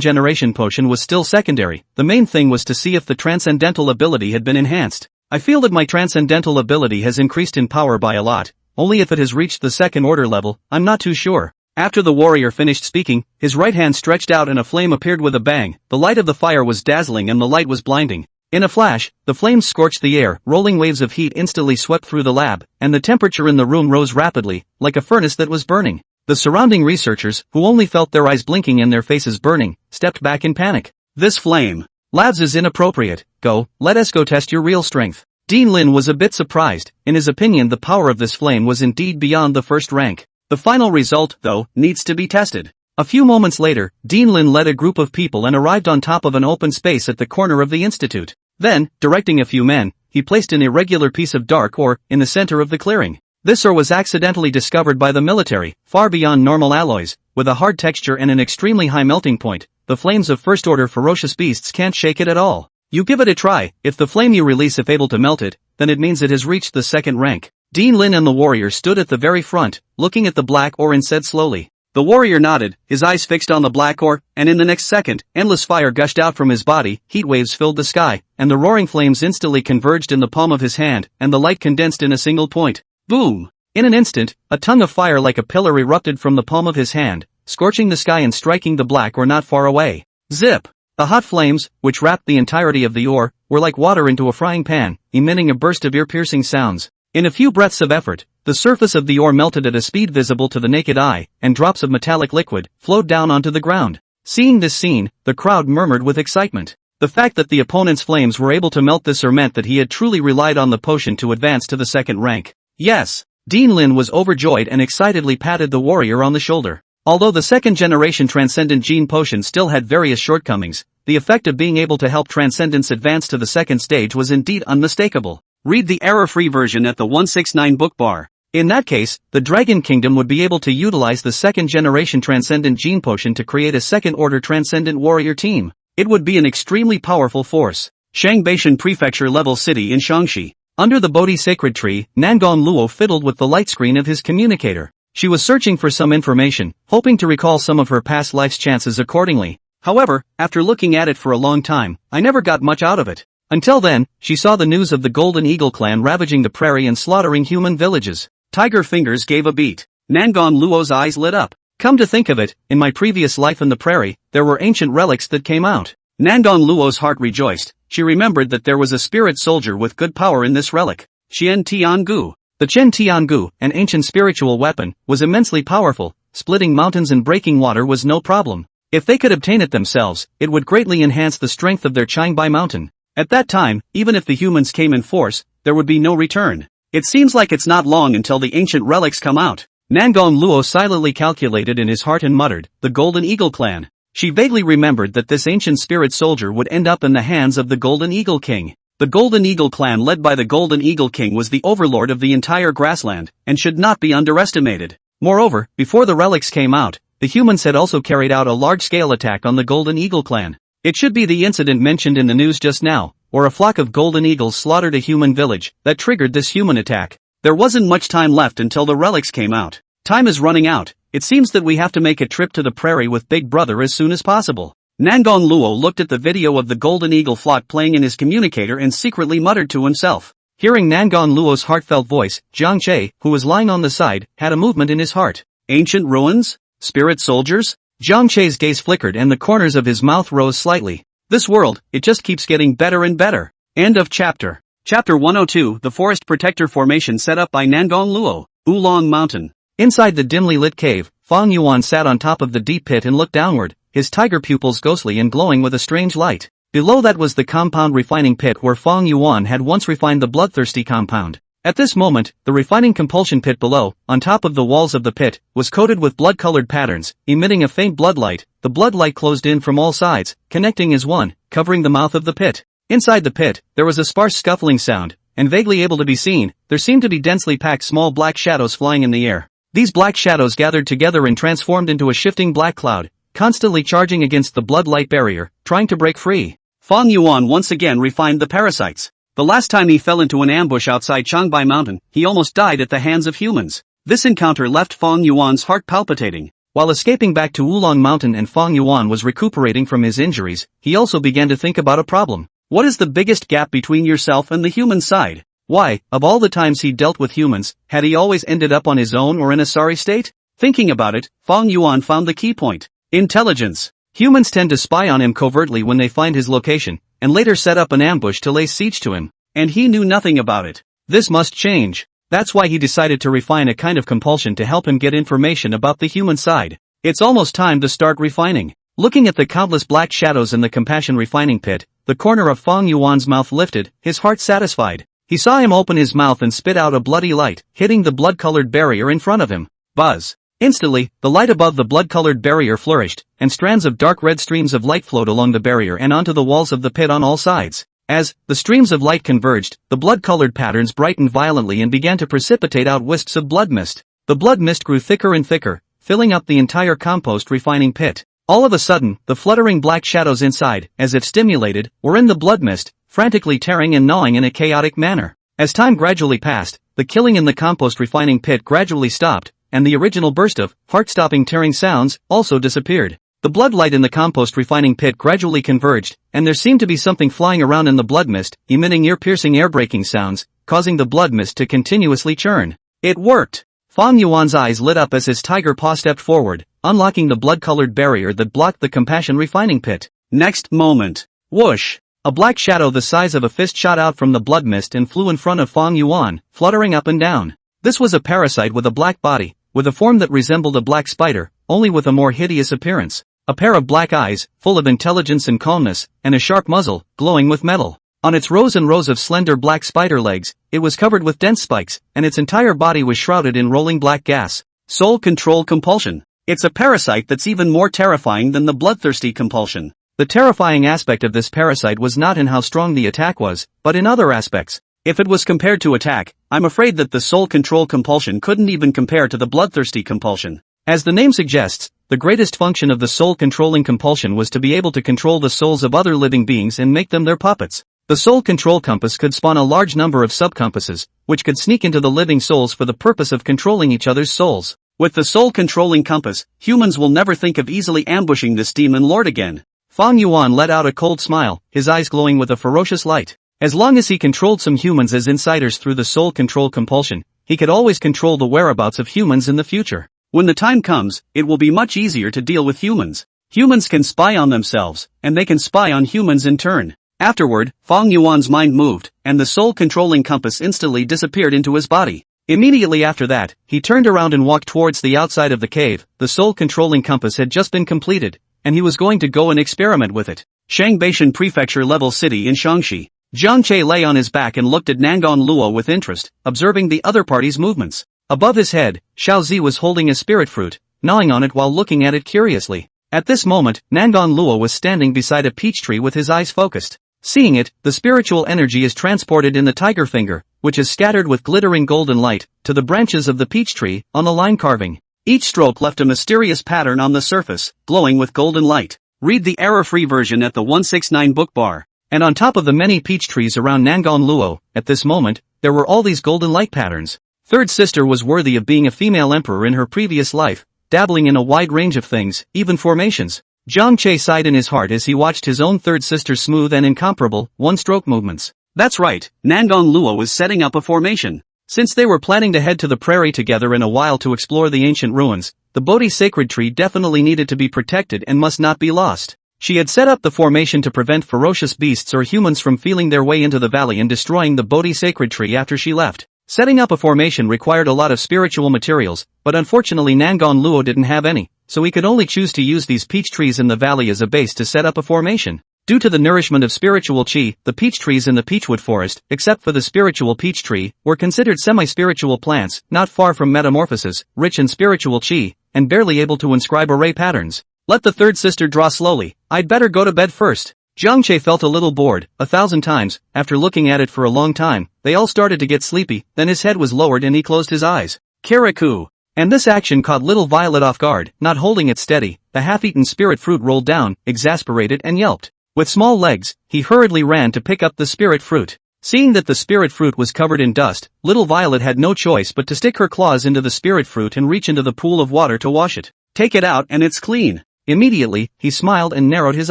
generation potion was still secondary. The main thing was to see if the transcendental ability had been enhanced. I feel that my transcendental ability has increased in power by a lot, only if it has reached the second order level, I'm not too sure. After the warrior finished speaking, his right hand stretched out and a flame appeared with a bang. The light of the fire was dazzling and the light was blinding. In a flash, the flames scorched the air, rolling waves of heat instantly swept through the lab, and the temperature in the room rose rapidly, like a furnace that was burning. The surrounding researchers, who only felt their eyes blinking and their faces burning, stepped back in panic. This flame. Labs is inappropriate. Go, let us go test your real strength. Dean Lin was a bit surprised. In his opinion, the power of this flame was indeed beyond the first rank. The final result, though, needs to be tested. A few moments later, Dean Lin led a group of people and arrived on top of an open space at the corner of the institute. Then, directing a few men, he placed an irregular piece of dark ore in the center of the clearing. This ore was accidentally discovered by the military, far beyond normal alloys, with a hard texture and an extremely high melting point. The flames of first-order ferocious beasts can't shake it at all. You give it a try. If the flame you release is able to melt it, then it means it has reached the second rank. Dean Lin and the warrior stood at the very front, looking at the black ore and said slowly. The warrior nodded, his eyes fixed on the black ore, and in the next second, endless fire gushed out from his body, heat waves filled the sky, and the roaring flames instantly converged in the palm of his hand, and the light condensed in a single point. Boom! In an instant, a tongue of fire like a pillar erupted from the palm of his hand, scorching the sky and striking the black ore not far away. Zip! The hot flames, which wrapped the entirety of the ore, were like water into a frying pan, emitting a burst of ear-piercing sounds. In a few breaths of effort, the surface of the ore melted at a speed visible to the naked eye, and drops of metallic liquid flowed down onto the ground. Seeing this scene, the crowd murmured with excitement. The fact that the opponent's flames were able to melt this ore meant that he had truly relied on the potion to advance to the second rank. Yes! Dean Lin was overjoyed and excitedly patted the warrior on the shoulder. Although the second-generation Transcendent Gene Potion still had various shortcomings, the effect of being able to help Transcendence advance to the second stage was indeed unmistakable. Read the error-free version at the 169 book bar. In that case, the Dragon Kingdom would be able to utilize the second-generation Transcendent Gene Potion to create a second-order Transcendent Warrior team. It would be an extremely powerful force. Shangbaishan Prefecture-level city in Shaanxi. Under the Bodhi sacred tree, Nangon Luo fiddled with the light screen of his communicator. She was searching for some information, hoping to recall some of her past life's chances accordingly. However, after looking at it for a long time, I never got much out of it. Until then, she saw the news of the Golden Eagle clan ravaging the prairie and slaughtering human villages. Tiger Fingers gave a beat. Nangon Luo's eyes lit up. Come to think of it, in my previous life in the prairie, there were ancient relics that came out. Nangon Luo's heart rejoiced. She remembered that there was a spirit soldier with good power in this relic. Qian Tiangu. The Chen Tiangu, an ancient spiritual weapon, was immensely powerful. Splitting mountains and breaking water was no problem. If they could obtain it themselves, it would greatly enhance the strength of their Qingbai mountain. At that time, even if the humans came in force, there would be no return. It seems like it's not long until the ancient relics come out. Nangon Luo silently calculated in his heart and muttered, the Golden Eagle clan. She vaguely remembered that this ancient spirit soldier would end up in the hands of the Golden Eagle King. The Golden Eagle clan led by the Golden Eagle King was the overlord of the entire grassland, and should not be underestimated. Moreover, before the relics came out, the humans had also carried out a large-scale attack on the Golden Eagle clan. It should be the incident mentioned in the news just now, or a flock of golden eagles slaughtered a human village, that triggered this human attack. There wasn't much time left until the relics came out. Time is running out. It seems that we have to make a trip to the prairie with Big Brother as soon as possible. Nangon Luo looked at the video of the Golden Eagle flock playing in his communicator and secretly muttered to himself. Hearing Nangon Luo's heartfelt voice, Jiang Che, who was lying on the side, had a movement in his heart. Ancient ruins? Spirit soldiers? Zhang Che's gaze flickered and the corners of his mouth rose slightly. This world, it just keeps getting better and better. End of chapter. Chapter 102, the Forest Protector Formation set up by Nangong Luo, Oolong Mountain. Inside the dimly lit cave, Fong Yuan sat on top of the deep pit and looked downward, his tiger pupils ghostly and glowing with a strange light. Below that was the compound refining pit where Fong Yuan had once refined the bloodthirsty compound. At this moment, the refining compulsion pit below, on top of the walls of the pit, was coated with blood-colored patterns, emitting a faint blood light. The blood light closed in from all sides, connecting as one, covering the mouth of the pit. Inside the pit, there was a sparse scuffling sound, and vaguely able to be seen, there seemed to be densely packed small black shadows flying in the air. These black shadows gathered together and transformed into a shifting black cloud, constantly charging against the blood light barrier, trying to break free. Fong Yuan once again refined the parasites. The last time he fell into an ambush outside Changbai Mountain, he almost died at the hands of humans. This encounter left Fong Yuan's heart palpitating. While escaping back to Oolong Mountain and Fong Yuan was recuperating from his injuries, he also began to think about a problem. What is the biggest gap between yourself and the human side? Why, of all the times he dealt with humans, had he always ended up on his own or in a sorry state? Thinking about it, Fong Yuan found the key point. Intelligence. Humans tend to spy on him covertly when they find his location, and later set up an ambush to lay siege to him. And he knew nothing about it. This must change. That's why he decided to refine a kind of compulsion to help him get information about the human side. It's almost time to start refining. Looking at the countless black shadows in the compassion refining pit, the corner of Fong Yuan's mouth lifted, his heart satisfied. He saw him open his mouth and spit out a bloody light, hitting the blood-colored barrier in front of him. Buzz. Instantly, the light above the blood-colored barrier flourished, and strands of dark red streams of light flowed along the barrier and onto the walls of the pit on all sides. As the streams of light converged, the blood-colored patterns brightened violently and began to precipitate out wisps of blood mist. The blood mist grew thicker and thicker, filling up the entire compost refining pit. All of a sudden, the fluttering black shadows inside, as if stimulated, were in the blood mist, frantically tearing and gnawing in a chaotic manner. As time gradually passed, the killing in the compost refining pit gradually stopped, and the original burst of heart-stopping tearing sounds also disappeared. The blood light in the compost refining pit gradually converged, and there seemed to be something flying around in the blood mist, emitting ear-piercing air-breaking sounds, causing the blood mist to continuously churn. It worked! Fong Yuan's eyes lit up as his tiger paw stepped forward, unlocking the blood-colored barrier that blocked the compassion refining pit. Next moment. Whoosh! A black shadow the size of a fist shot out from the blood mist and flew in front of Fong Yuan, fluttering up and down. This was a parasite with a black body, with a form that resembled a black spider, only with a more hideous appearance. A pair of black eyes, full of intelligence and calmness, and a sharp muzzle, glowing with metal. On its rows and rows of slender black spider legs, it was covered with dense spikes, and its entire body was shrouded in rolling black gas. Soul control compulsion. It's a parasite that's even more terrifying than the bloodthirsty compulsion. The terrifying aspect of this parasite was not in how strong the attack was, but in other aspects. If it was compared to attack, I'm afraid that the soul control compulsion couldn't even compare to the bloodthirsty compulsion. As the name suggests, the greatest function of the soul-controlling compulsion was to be able to control the souls of other living beings and make them their puppets. The soul control compass could spawn a large number of subcompasses, which could sneak into the living souls for the purpose of controlling each other's souls. With the soul-controlling compass, humans will never think of easily ambushing this demon lord again. Fong Yuan let out a cold smile, his eyes glowing with a ferocious light. As long as he controlled some humans as insiders through the soul control compulsion, he could always control the whereabouts of humans in the future. When the time comes, it will be much easier to deal with humans. Humans can spy on themselves, and they can spy on humans in turn. Afterward, Fong Yuan's mind moved, and the soul-controlling compass instantly disappeared into his body. Immediately after that, he turned around and walked towards the outside of the cave. The soul-controlling compass had just been completed, and he was going to go and experiment with it. Shangbeichen Prefecture level city in Shaanxi. Zhang Che lay on his back and looked at Nangong Luo with interest, observing the other party's movements. Above his head, Xiao Zi was holding a spirit fruit, gnawing on it while looking at it curiously. At this moment, Nangong Luo was standing beside a peach tree with his eyes focused. Seeing it, the spiritual energy is transported in the tiger finger, which is scattered with glittering golden light, to the branches of the peach tree, on the line carving. Each stroke left a mysterious pattern on the surface, glowing with golden light. Read the error-free version at the 169 book bar. And on top of the many peach trees around Nangong Luo, at this moment, there were all these golden light patterns. Third sister was worthy of being a female emperor in her previous life, dabbling in a wide range of things, even formations. Zhang Che sighed in his heart as he watched his own third sister's smooth and incomparable, one-stroke movements. That's right, Nangong Luo was setting up a formation. Since they were planning to head to the prairie together in a while to explore the ancient ruins, the Bodhi sacred tree definitely needed to be protected and must not be lost. She had set up the formation to prevent ferocious beasts or humans from feeling their way into the valley and destroying the Bodhi sacred tree after she left. Setting up a formation required a lot of spiritual materials, but unfortunately Nangon Luo didn't have any, so he could only choose to use these peach trees in the valley as a base to set up a formation. Due to the nourishment of spiritual qi, the peach trees in the peachwood forest, except for the spiritual peach tree, were considered semi-spiritual plants, not far from metamorphosis, rich in spiritual qi, and barely able to inscribe array patterns. Let the third sister draw slowly. I'd better go to bed first. Jiang Che felt a little bored, 1,000 times. After looking at it for a long time, they all started to get sleepy, then his head was lowered and he closed his eyes. Karaku! And this action caught little Violet off guard. Not holding it steady, the half-eaten spirit fruit rolled down, exasperated and yelped. With small legs, he hurriedly ran to pick up the spirit fruit. Seeing that the spirit fruit was covered in dust, little Violet had no choice but to stick her claws into the spirit fruit and reach into the pool of water to wash it. Take it out and it's clean. Immediately, he smiled and narrowed his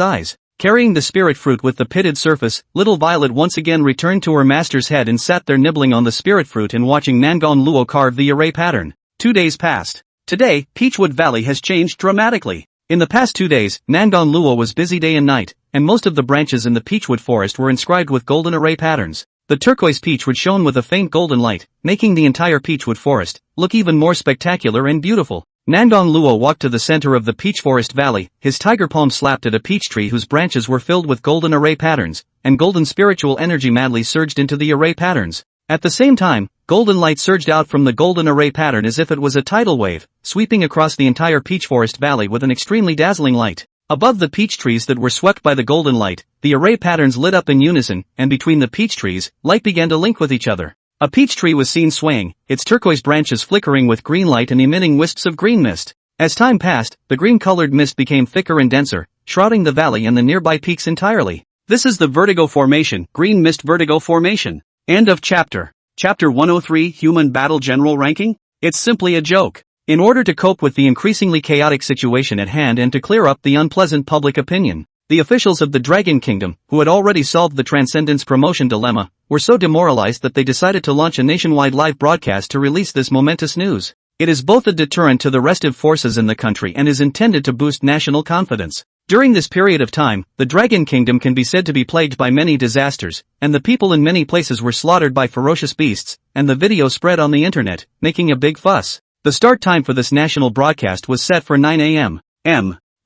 eyes. Carrying the spirit fruit with the pitted surface, little Violet once again returned to her master's head and sat there nibbling on the spirit fruit and watching Nangon Luo carve the array pattern. 2 days passed. Today, Peachwood Valley has changed dramatically. In the past 2 days, Nangon Luo was busy day and night, and most of the branches in the Peachwood forest were inscribed with golden array patterns. The turquoise peachwood shone with a faint golden light, making the entire Peachwood forest look even more spectacular and beautiful. Nangon Luo walked to the center of the peach forest valley, his tiger palm slapped at a peach tree whose branches were filled with golden array patterns, and golden spiritual energy madly surged into the array patterns. At the same time, golden light surged out from the golden array pattern as if it was a tidal wave, sweeping across the entire peach forest valley with an extremely dazzling light. Above the peach trees that were swept by the golden light, the array patterns lit up in unison, and between the peach trees, light began to link with each other. A peach tree was seen swaying, its turquoise branches flickering with green light and emitting wisps of green mist. As time passed, the green-colored mist became thicker and denser, shrouding the valley and the nearby peaks entirely. This is the Vertigo Formation, Green Mist Vertigo Formation. End of chapter. Chapter 103, Human Battle General Ranking? It's simply a joke. In order to cope with the increasingly chaotic situation at hand and to clear up the unpleasant public opinion, the officials of the Dragon Kingdom, who had already solved the Transcendence promotion dilemma, were so demoralized that they decided to launch a nationwide live broadcast to release this momentous news. It is both a deterrent to the restive forces in the country and is intended to boost national confidence. During this period of time, the Dragon Kingdom can be said to be plagued by many disasters, and the people in many places were slaughtered by ferocious beasts, and the video spread on the internet, making a big fuss. The start time for this national broadcast was set for 9 a.m.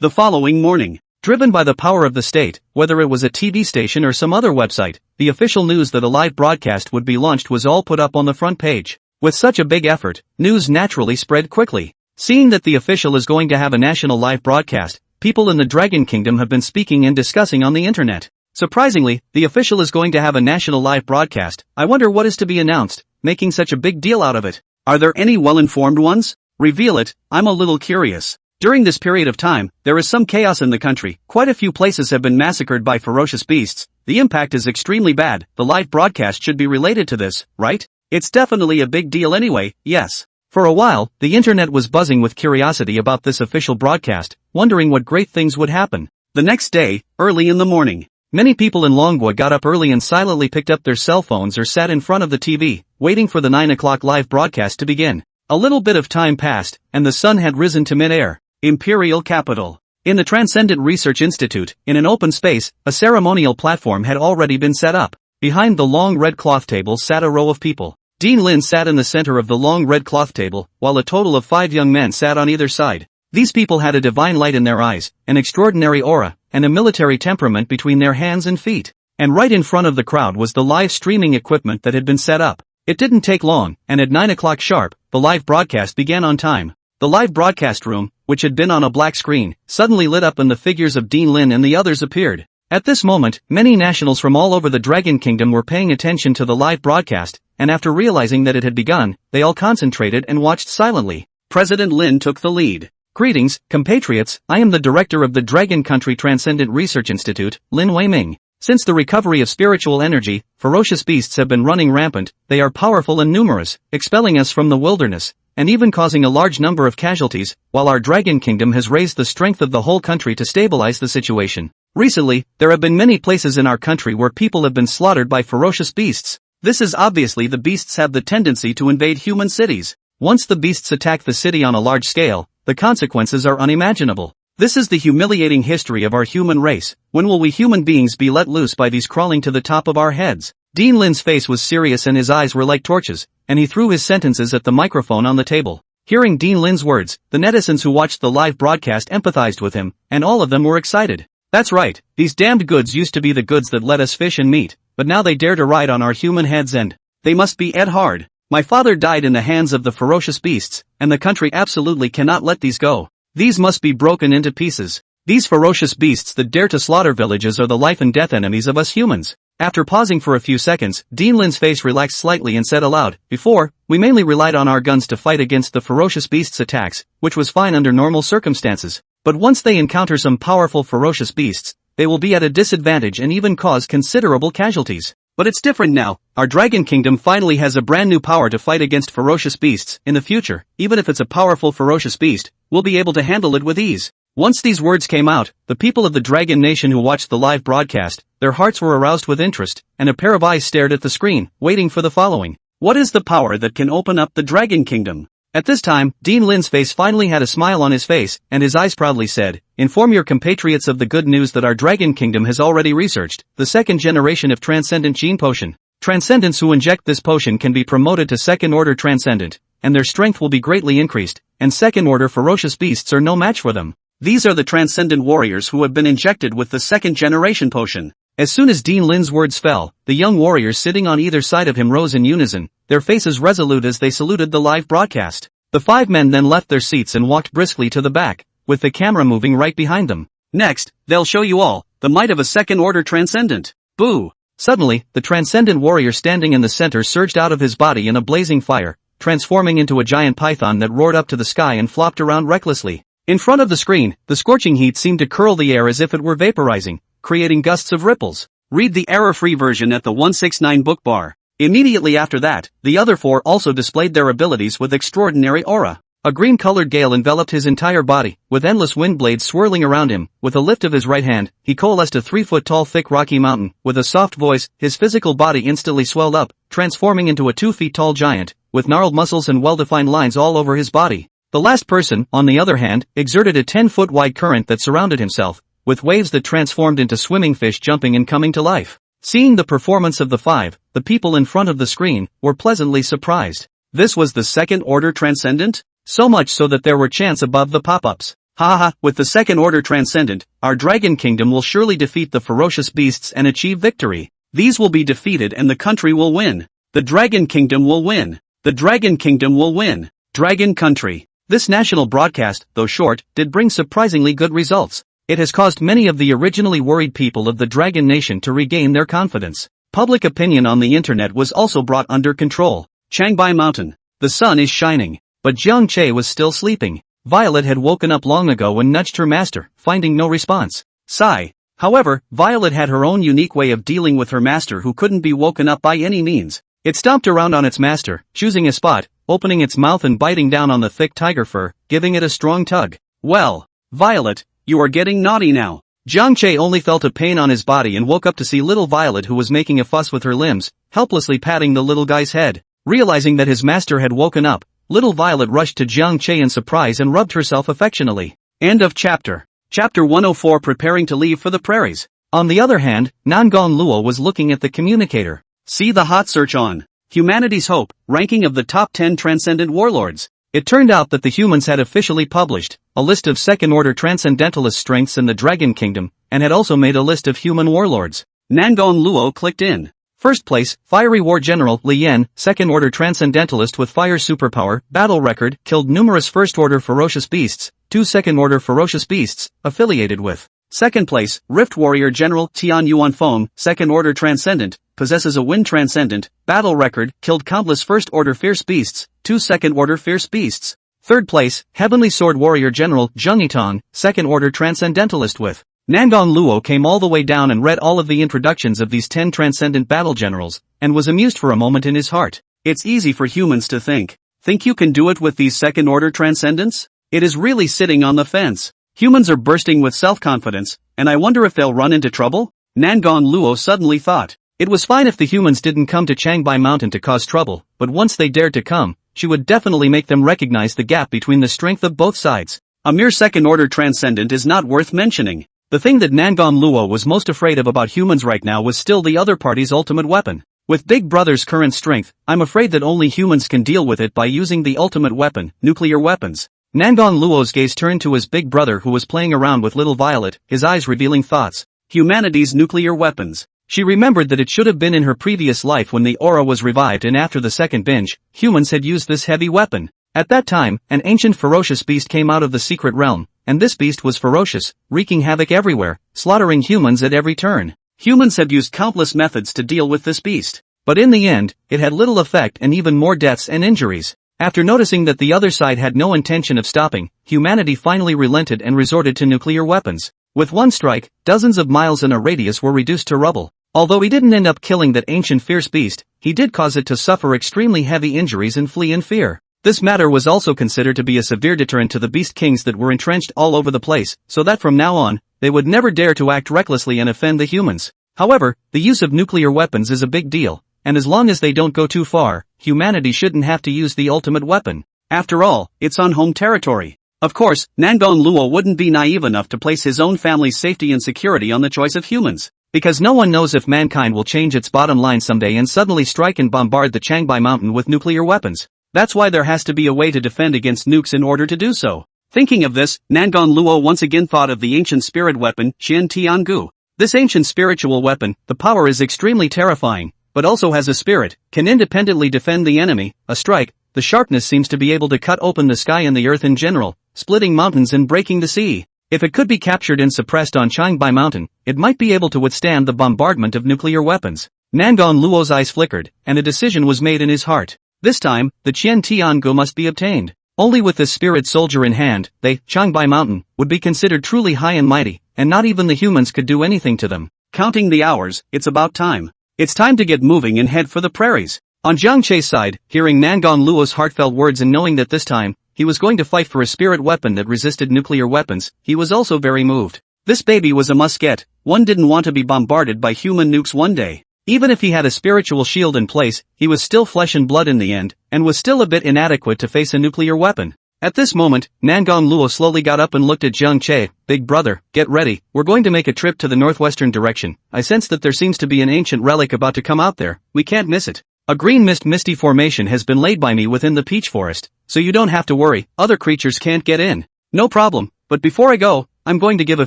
the following morning. Driven by the power of the state, whether it was a TV station or some other website, the official news that a live broadcast would be launched was all put up on the front page. With such a big effort, news naturally spread quickly. Seeing that the official is going to have a national live broadcast, people in the Dragon Kingdom have been speaking and discussing on the internet. Surprisingly, the official is going to have a national live broadcast. I wonder what is to be announced, making such a big deal out of it. Are there any well-informed ones? Reveal it, I'm a little curious. During this period of time, there is some chaos in the country. Quite a few places have been massacred by ferocious beasts. The impact is extremely bad. The live broadcast should be related to this, right? It's definitely a big deal anyway, yes. For a while, the internet was buzzing with curiosity about this official broadcast, wondering what great things would happen. The next day, early in the morning, many people in Longwood got up early and silently picked up their cell phones or sat in front of the TV, waiting for the 9 o'clock live broadcast to begin. A little bit of time passed, and the sun had risen to mid-air. Imperial capital. In the Transcendent Research Institute, in an open space, a ceremonial platform had already been set up. Behind the long red cloth table sat a row of people. Dean Lin sat in the center of the long red cloth table, while a total of 5 young men sat on either side. These people had a divine light in their eyes, an extraordinary aura, and a military temperament between their hands and feet. And right in front of the crowd was the live streaming equipment that had been set up. It didn't take long, and at 9 o'clock sharp, the live broadcast began on time. The live broadcast room, which had been on a black screen, suddenly lit up and the figures of Dean Lin and the others appeared. At this moment, many nationals from all over the Dragon Kingdom were paying attention to the live broadcast, and after realizing that it had begun, they all concentrated and watched silently. President Lin took the lead. Greetings, compatriots, I am the director of the Dragon Country Transcendent Research Institute, Lin Weiming. Since the recovery of spiritual energy, ferocious beasts have been running rampant. They are powerful and numerous, expelling us from the wilderness, and even causing a large number of casualties, while our Dragon Kingdom has raised the strength of the whole country to stabilize the situation. Recently, there have been many places in our country where people have been slaughtered by ferocious beasts. This is obviously the beasts have the tendency to invade human cities. Once the beasts attack the city on a large scale, the consequences are unimaginable. This is the humiliating history of our human race. When will we human beings be let loose by these crawling to the top of our heads? Dean Lin's face was serious and his eyes were like torches, and he threw his sentences at the microphone on the table. Hearing Dean Lin's words, the netizens who watched the live broadcast empathized with him, and all of them were excited. That's right, these damned goods used to be the goods that let us fish and meat, but now they dare to ride on our human heads and they must be ed hard. My father died in the hands of the ferocious beasts, and the country absolutely cannot let these go. These must be broken into pieces. These ferocious beasts that dare to slaughter villages are the life and death enemies of us humans. After pausing for a few seconds, Dean Lin's face relaxed slightly and said aloud, "Before, we mainly relied on our guns to fight against the ferocious beasts' attacks, which was fine under normal circumstances. But once they encounter some powerful ferocious beasts, they will be at a disadvantage and even cause considerable casualties. But it's different now. Our Dragon Kingdom finally has a brand new power to fight against ferocious beasts. In the future, even if it's a powerful ferocious beast, we'll be able to handle it with ease." Once these words came out, the people of the Dragon Nation who watched the live broadcast, their hearts were aroused with interest, and a pair of eyes stared at the screen, waiting for the following. What is the power that can open up the Dragon Kingdom? At this time, Dean Lin's face finally had a smile on his face, and his eyes proudly said, "Inform your compatriots of the good news that our Dragon Kingdom has already researched the second generation of Transcendent Gene Potion. Transcendents who inject this potion can be promoted to second-order Transcendent, and their strength will be greatly increased, and second-order ferocious beasts are no match for them. These are the Transcendent warriors who have been injected with the second-generation potion." As soon as Dean Lin's words fell, the young warriors sitting on either side of him rose in unison, their faces resolute as they saluted the live broadcast. The five men then left their seats and walked briskly to the back, with the camera moving right behind them. "Next, they'll show you all the might of a second-order Transcendent. Boo!" Suddenly, the Transcendent warrior standing in the center surged out of his body in a blazing fire, transforming into a giant python that roared up to the sky and flopped around recklessly. In front of the screen, the scorching heat seemed to curl the air as if it were vaporizing, creating gusts of ripples. Read the error-free version at the 169 book bar. Immediately after that, the other four also displayed their abilities with extraordinary aura. A green-colored gale enveloped his entire body, with endless wind blades swirling around him. With a lift of his right hand, he coalesced a 3-foot-tall thick rocky mountain. With a soft voice, his physical body instantly swelled up, transforming into a 2-feet-tall giant, with gnarled muscles and well-defined lines all over his body. The last person, on the other hand, exerted a 10-foot-wide current that surrounded himself, with waves that transformed into swimming fish jumping and coming to life. Seeing the performance of the five, the people in front of the screen were pleasantly surprised. This was the second-order Transcendent? So much so that there were chants above the pop-ups. Ha ha, with the second-order Transcendent, our Dragon Kingdom will surely defeat the ferocious beasts and achieve victory. These will be defeated and the country will win. The Dragon Kingdom will win. The Dragon Kingdom will win. Dragon Country. This national broadcast, though short, did bring surprisingly good results. It has caused many of the originally worried people of the Dragon Nation to regain their confidence. Public opinion on the internet was also brought under control. Changbai Mountain. The sun is shining. But Jiang Che was still sleeping. Violet had woken up long ago and nudged her master, finding no response. Sigh. However, Violet had her own unique way of dealing with her master who couldn't be woken up by any means. It stomped around on its master, choosing a spot, opening its mouth and biting down on the thick tiger fur, giving it a strong tug. "Well, Violet, you are getting naughty now." Jiang Che only felt a pain on his body and woke up to see little Violet, who was making a fuss with her limbs, helplessly patting the little guy's head. Realizing that his master had woken up, little Violet rushed to Jiang Che in surprise and rubbed herself affectionately. End of chapter. Chapter 104. Preparing to leave for the prairies. On the other hand, Nangon Luo was looking at the communicator. See the hot search on Humanity's Hope, ranking of the top 10 Transcendent Warlords. It turned out that the humans had officially published a list of second-order Transcendentalist strengths in the Dragon Kingdom, and had also made a list of human warlords. Nangon Luo clicked in. First place, Fiery War General Li Yan, second-order Transcendentalist with fire superpower, battle record, killed numerous first-order ferocious beasts, 2 second-order ferocious beasts, affiliated with. Second place, Rift Warrior General Tian Yuan Fong, second-order Transcendent, possesses a Wind Transcendent, battle record, killed countless first-order fierce beasts, 2 second-order fierce beasts. Third place, Heavenly Sword Warrior General Zheng Yitong, second-order Transcendentalist with. Nangon Luo came all the way down and read all of the introductions of these 10 Transcendent battle generals, and was amused for a moment in his heart. It's easy for humans to think. Think you can do it with these second-order Transcendents? It is really sitting on the fence. Humans are bursting with self-confidence, and I wonder if they'll run into trouble? Nangon Luo suddenly thought. It was fine if the humans didn't come to Changbai Mountain to cause trouble, but once they dared to come, she would definitely make them recognize the gap between the strength of both sides. A mere second-order transcendent is not worth mentioning. The thing that Nangon Luo was most afraid of about humans right now was still the other party's ultimate weapon. With Big Brother's current strength, I'm afraid that only humans can deal with it by using the ultimate weapon, nuclear weapons. Nangon Luo's gaze turned to his big brother who was playing around with little Violet, his eyes revealing thoughts. Humanity's nuclear weapons. She remembered that it should have been in her previous life when the aura was revived, and after the second binge, humans had used this heavy weapon. At that time, an ancient ferocious beast came out of the secret realm, and this beast was ferocious, wreaking havoc everywhere, slaughtering humans at every turn. Humans had used countless methods to deal with this beast, but in the end, it had little effect and even more deaths and injuries. After noticing that the other side had no intention of stopping, humanity finally relented and resorted to nuclear weapons. With one strike, dozens of miles in a radius were reduced to rubble. Although he didn't end up killing that ancient fierce beast, he did cause it to suffer extremely heavy injuries and flee in fear. This matter was also considered to be a severe deterrent to the beast kings that were entrenched all over the place, so that from now on, they would never dare to act recklessly and offend the humans. However, the use of nuclear weapons is a big deal, and as long as they don't go too far, humanity shouldn't have to use the ultimate weapon. After all, it's on home territory. Of course, Nangon Luo wouldn't be naive enough to place his own family's safety and security on the choice of humans. Because no one knows if mankind will change its bottom line someday and suddenly strike and bombard the Changbai Mountain with nuclear weapons. That's why there has to be a way to defend against nukes in order to do so. Thinking of this, Nangon Luo once again thought of the ancient spirit weapon, Qian Tiangu. This ancient spiritual weapon, the power is extremely terrifying, but also has a spirit, can independently defend the enemy. A strike, the sharpness seems to be able to cut open the sky and the earth in general, splitting mountains and breaking the sea. If it could be captured and suppressed on Changbai Mountain, it might be able to withstand the bombardment of nuclear weapons. Nangon Luo's eyes flickered, and a decision was made in his heart. This time, the Qian Tiangu must be obtained. Only with this spirit soldier in hand, they, Changbai Mountain, would be considered truly high and mighty, and not even the humans could do anything to them. Counting the hours, it's about time. It's time to get moving and head for the prairies. On Jiang Che's side, hearing Nangon Luo's heartfelt words and knowing that this time, he was going to fight for a spirit weapon that resisted nuclear weapons, he was also very moved. This baby was a must-get. One didn't want to be bombarded by human nukes one day. Even if he had a spiritual shield in place, he was still flesh and blood in the end, and was still a bit inadequate to face a nuclear weapon. At this moment, Nangon Luo slowly got up and looked at Jiang Che. Big brother, get ready, we're going to make a trip to the northwestern direction. I sense that there seems to be an ancient relic about to come out there, we can't miss it. A green misty formation has been laid by me within the peach forest, so you don't have to worry, other creatures can't get in. No problem, but before I go, I'm going to give a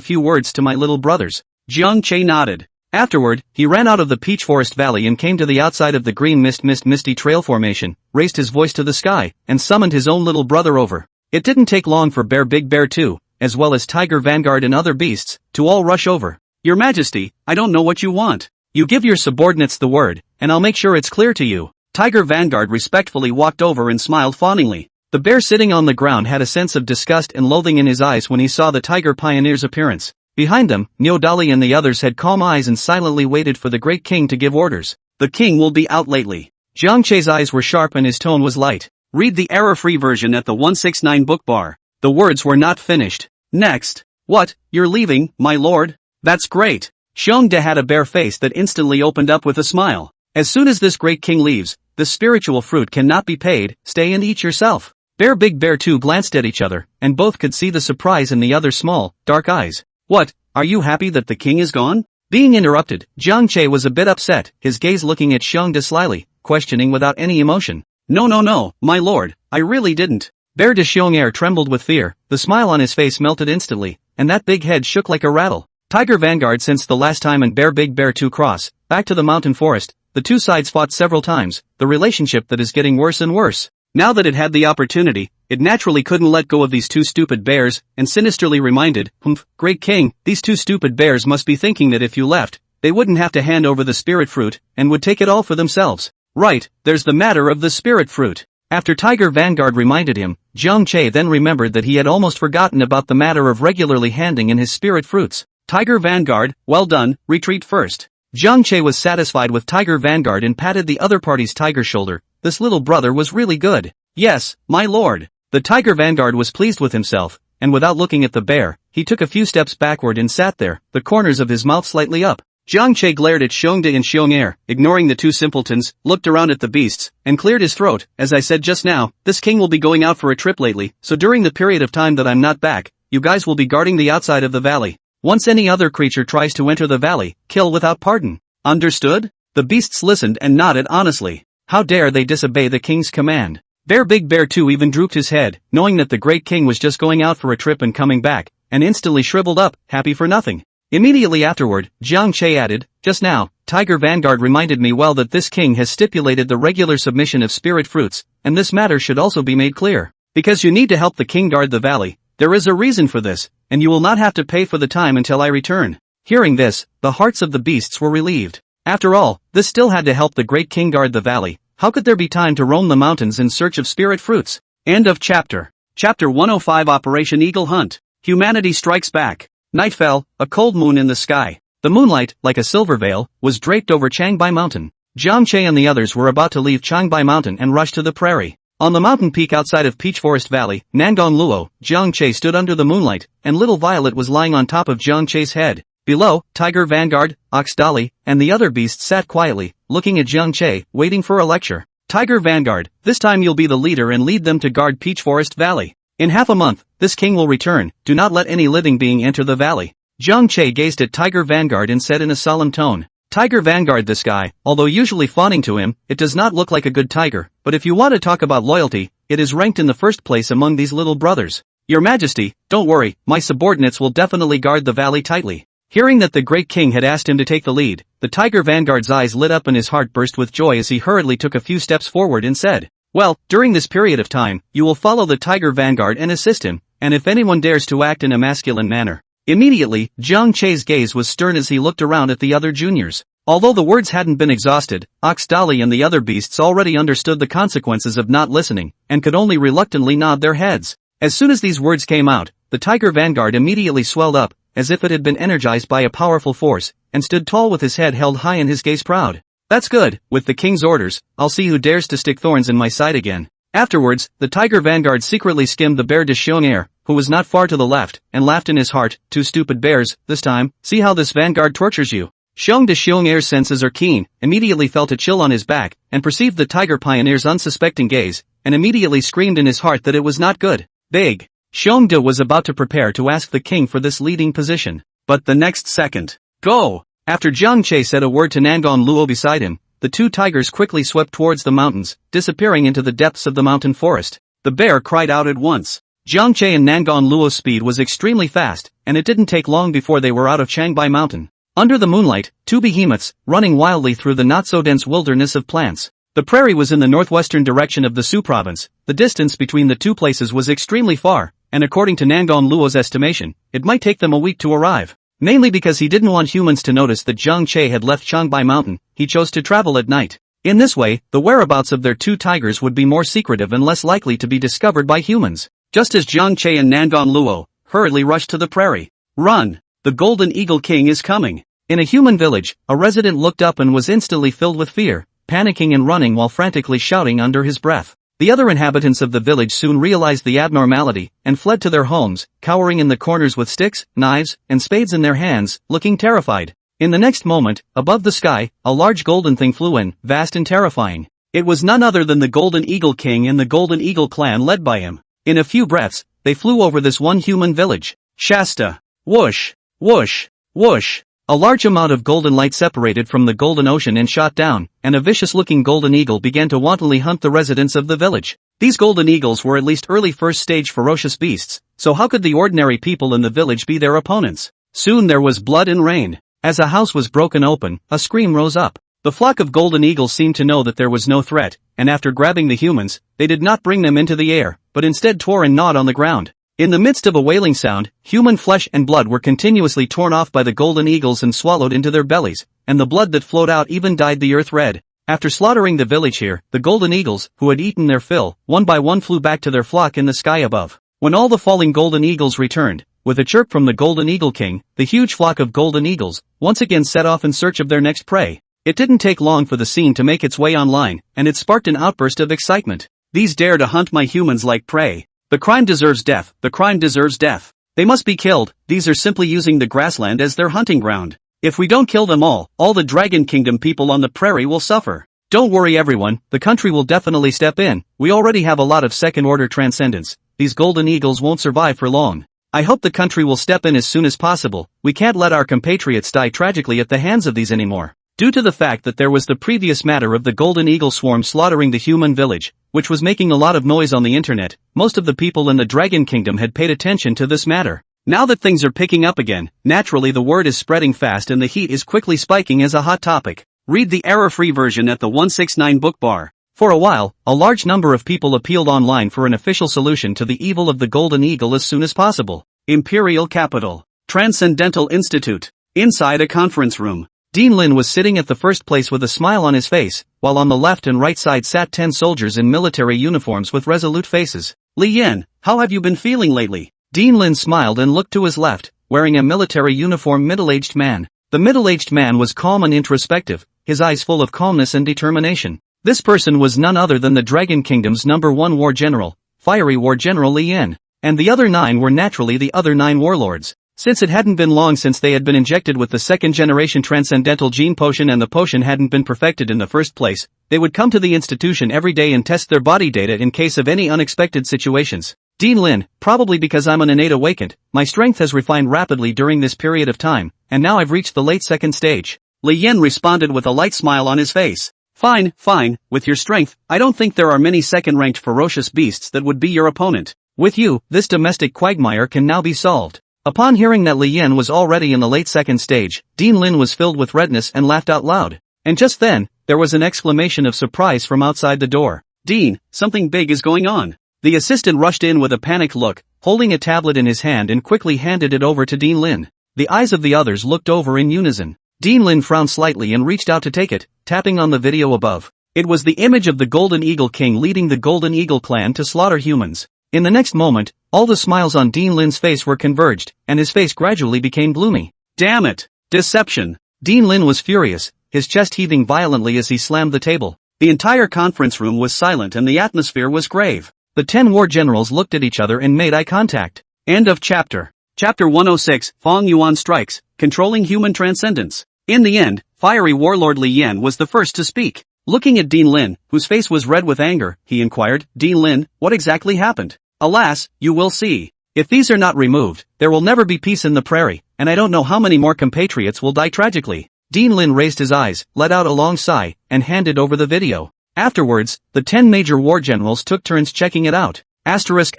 few words to my little brothers. Jiang Che nodded. Afterward, he ran out of the peach forest valley and came to the outside of the green misty trail formation, raised his voice to the sky, and summoned his own little brother over. It didn't take long for Big Bear 2, as well as Tiger Vanguard and other beasts, to all rush over. Your Majesty, I don't know what you want. You give your subordinates the word, and I'll make sure it's clear to you. Tiger Vanguard respectfully walked over and smiled fawningly. The bear sitting on the ground had a sense of disgust and loathing in his eyes when he saw the tiger pioneer's appearance. Behind them, Neodali and the others had calm eyes and silently waited for the great king to give orders. The king will be out lately. Jiang Che's eyes were sharp and his tone was light. Read the error-free version at the 169 book bar. The words were not finished. Next. What, you're leaving, my lord? That's great. Xiong De had a bare face that instantly opened up with a smile. As soon as this great king leaves, the spiritual fruit cannot be paid, stay and eat yourself. Big Bear 2 glanced at each other, and both could see the surprise in the other's small, dark eyes. What, are you happy that the king is gone? Being interrupted, Jiang Che was a bit upset, his gaze looking at Xiong De slyly, questioning without any emotion. No, my lord, I really didn't. Bear de Xiong trembled with fear, the smile on his face melted instantly, and that big head shook like a rattle. Tiger Vanguard sensed the last time and Big Bear 2 cross, back to the mountain forest. The two sides fought several times, the relationship that is getting worse and worse. Now that it had the opportunity, it naturally couldn't let go of these two stupid bears, and sinisterly reminded, great king, these two stupid bears must be thinking that if you left, they wouldn't have to hand over the spirit fruit, and would take it all for themselves. Right, there's the matter of the spirit fruit. After Tiger Vanguard reminded him, Jiang Che then remembered that he had almost forgotten about the matter of regularly handing in his spirit fruits. Tiger Vanguard, well done, retreat first. Jiang Che was satisfied with Tiger Vanguard and patted the other party's tiger shoulder. This little brother was really good. Yes, my lord. The Tiger Vanguard was pleased with himself, and without looking at the bear, he took a few steps backward and sat there, the corners of his mouth slightly up. Jiang Che glared at Xiongde and Xiong'er, ignoring the two simpletons, looked around at the beasts, and cleared his throat. As I said just now, this king will be going out for a trip lately, so during the period of time that I'm not back, you guys will be guarding the outside of the valley. Once any other creature tries to enter the valley, kill without pardon. Understood? The beasts listened and nodded honestly. How dare they disobey the king's command? Big Bear too even drooped his head, knowing that the great king was just going out for a trip and coming back, and instantly shriveled up, happy for nothing. Immediately afterward, Jiang Che added, just now, Tiger Vanguard reminded me well that this king has stipulated the regular submission of spirit fruits, and this matter should also be made clear. Because you need to help the king guard the valley, there is a reason for this, and you will not have to pay for the time until I return. Hearing this, the hearts of the beasts were relieved. After all, this still had to help the great king guard the valley. How could there be time to roam the mountains in search of spirit fruits? End of chapter. Chapter 105 Operation Eagle Hunt. Humanity strikes back. Night fell, a cold moon in the sky. The moonlight, like a silver veil, was draped over Changbai Mountain. Jiang Che and the others were about to leave Changbai Mountain and rush to the prairie. On the mountain peak outside of Peach Forest Valley, Nangong Luo, Jiang Che stood under the moonlight, and little Violet was lying on top of Jiang Che's head. Below, Tiger Vanguard, Ox Dolly, and the other beasts sat quietly, looking at Jiang Che, waiting for a lecture. Tiger Vanguard, this time you'll be the leader and lead them to guard Peach Forest Valley. In half a month, this king will return, do not let any living being enter the valley. Jiang Che gazed at Tiger Vanguard and said in a solemn tone, Tiger Vanguard, this guy, although usually fawning to him, it does not look like a good tiger, but if you want to talk about loyalty, it is ranked in the first place among these little brothers. Your Majesty, don't worry, my subordinates will definitely guard the valley tightly. Hearing that the great king had asked him to take the lead, the Tiger Vanguard's eyes lit up and his heart burst with joy as he hurriedly took a few steps forward and said, well, during this period of time, you will follow the Tiger Vanguard and assist him, and if anyone dares to act in a masculine manner. Immediately, Jiang Che's gaze was stern as he looked around at the other juniors. Although the words hadn't been exhausted, Ox Dolly and the other beasts already understood the consequences of not listening, and could only reluctantly nod their heads. As soon as these words came out, the Tiger Vanguard immediately swelled up, as if it had been energized by a powerful force, and stood tall with his head held high and his gaze proud. That's good, with the king's orders, I'll see who dares to stick thorns in my side again. Afterwards, the Tiger Vanguard secretly skimmed the bear de Xiong'er, who was not far to the left, and laughed in his heart, two stupid bears, this time, see how this vanguard tortures you. Xiong de Xiong'er's senses are keen, immediately felt a chill on his back, and perceived the tiger pioneer's unsuspecting gaze, and immediately screamed in his heart that it was not good. Big. Xiong de was about to prepare to ask the king for this leading position. But the next second, go! After Jiang Che said a word to Nangong Luo beside him, the two tigers quickly swept towards the mountains, disappearing into the depths of the mountain forest. The bear cried out at once. Jiang Che and Nangong Luo's speed was extremely fast, and it didn't take long before they were out of Changbai Mountain. Under the moonlight, two behemoths, running wildly through the not-so-dense wilderness of plants. The prairie was in the northwestern direction of the Su province. The distance between the two places was extremely far, and according to Nangong Luo's estimation, it might take them a week to arrive. Mainly because he didn't want humans to notice that Jiang Che had left Changbai Mountain, he chose to travel at night. In this way, the whereabouts of their two tigers would be more secretive and less likely to be discovered by humans. Just as Jiang Che and Nangong Luo hurriedly rushed to the prairie. Run! The Golden Eagle King is coming! In a human village, a resident looked up and was instantly filled with fear, panicking and running while frantically shouting under his breath. The other inhabitants of the village soon realized the abnormality, and fled to their homes, cowering in the corners with sticks, knives, and spades in their hands, looking terrified. In the next moment, above the sky, a large golden thing flew in, vast and terrifying. It was none other than the Golden Eagle King and the Golden Eagle clan led by him. In a few breaths, they flew over this one human village. Shasta! Whoosh! Whoosh! Whoosh! A large amount of golden light separated from the golden ocean and shot down, and a vicious-looking golden eagle began to wantonly hunt the residents of the village. These golden eagles were at least early first-stage ferocious beasts, so how could the ordinary people in the village be their opponents? Soon there was blood and rain. As a house was broken open, a scream rose up. The flock of golden eagles seemed to know that there was no threat, and after grabbing the humans, they did not bring them into the air, but instead tore and gnawed on the ground. In the midst of a wailing sound, human flesh and blood were continuously torn off by the golden eagles and swallowed into their bellies, and the blood that flowed out even dyed the earth red. After slaughtering the village here, the golden eagles, who had eaten their fill, one by one flew back to their flock in the sky above. When all the falling golden eagles returned, with a chirp from the Golden Eagle King, the huge flock of golden eagles once again set off in search of their next prey. It didn't take long for the scene to make its way online, and it sparked an outburst of excitement. These dare to hunt my humans like prey. The crime deserves death, the crime deserves death. They must be killed, these are simply using the grassland as their hunting ground. If we don't kill them all the Dragon Kingdom people on the prairie will suffer. Don't worry everyone, the country will definitely step in, we already have a lot of second-order transcendents, these golden eagles won't survive for long. I hope the country will step in as soon as possible, we can't let our compatriots die tragically at the hands of these anymore. Due to the fact that there was the previous matter of the golden eagle swarm slaughtering the human village, which was making a lot of noise on the internet, most of the people in the Dragon Kingdom had paid attention to this matter. Now that things are picking up again, naturally the word is spreading fast and the heat is quickly spiking as a hot topic. Read the error-free version at the 169 book bar. For a while, a large number of people appealed online for an official solution to the evil of the golden eagle as soon as possible. Imperial Capital. Transcendental Institute. Inside a conference room. Dean Lin was sitting at the first place with a smile on his face, while on the left and right side sat 10 soldiers in military uniforms with resolute faces. Li Yan, how have you been feeling lately? Dean Lin smiled and looked to his left, wearing a military uniform middle-aged man. The middle-aged man was calm and introspective, his eyes full of calmness and determination. This person was none other than the Dragon Kingdom's #1 war general, fiery war general Li Yan. And the other 9 were naturally the other 9 warlords. Since it hadn't been long since they had been injected with the second-generation transcendental gene potion and the potion hadn't been perfected in the first place, they would come to the institution every day and test their body data in case of any unexpected situations. Dean Lin, probably because I'm an innate awakened, my strength has refined rapidly during this period of time, and now I've reached the late second stage. Li Yan responded with a light smile on his face. Fine, with your strength, I don't think there are many second-ranked ferocious beasts that would be your opponent. With you, this domestic quagmire can now be solved. Upon hearing that Li Yan was already in the late second stage, Dean Lin was filled with redness and laughed out loud. And just then, there was an exclamation of surprise from outside the door. Dean, something big is going on. The assistant rushed in with a panicked look, holding a tablet in his hand and quickly handed it over to Dean Lin. The eyes of the others looked over in unison. Dean Lin frowned slightly and reached out to take it, tapping on the video above. It was the image of the Golden Eagle King leading the Golden Eagle clan to slaughter humans. In the next moment, all the smiles on Dean Lin's face were converged, and his face gradually became gloomy. Damn it! Deception! Dean Lin was furious, his chest heaving violently as he slammed the table. The entire conference room was silent and the atmosphere was grave. The 10 war generals looked at each other and made eye contact. End of chapter. Chapter 106, Fong Yuan strikes, controlling human transcendence. In the end, fiery warlord Li Yan was the first to speak. Looking at Dean Lin, whose face was red with anger, he inquired, Dean Lin, what exactly happened? Alas, you will see. If these are not removed, there will never be peace in the prairie, and I don't know how many more compatriots will die tragically. Dean Lin raised his eyes, let out a long sigh, and handed over the video. Afterwards, the 10 major war generals took turns checking it out. Asterisk.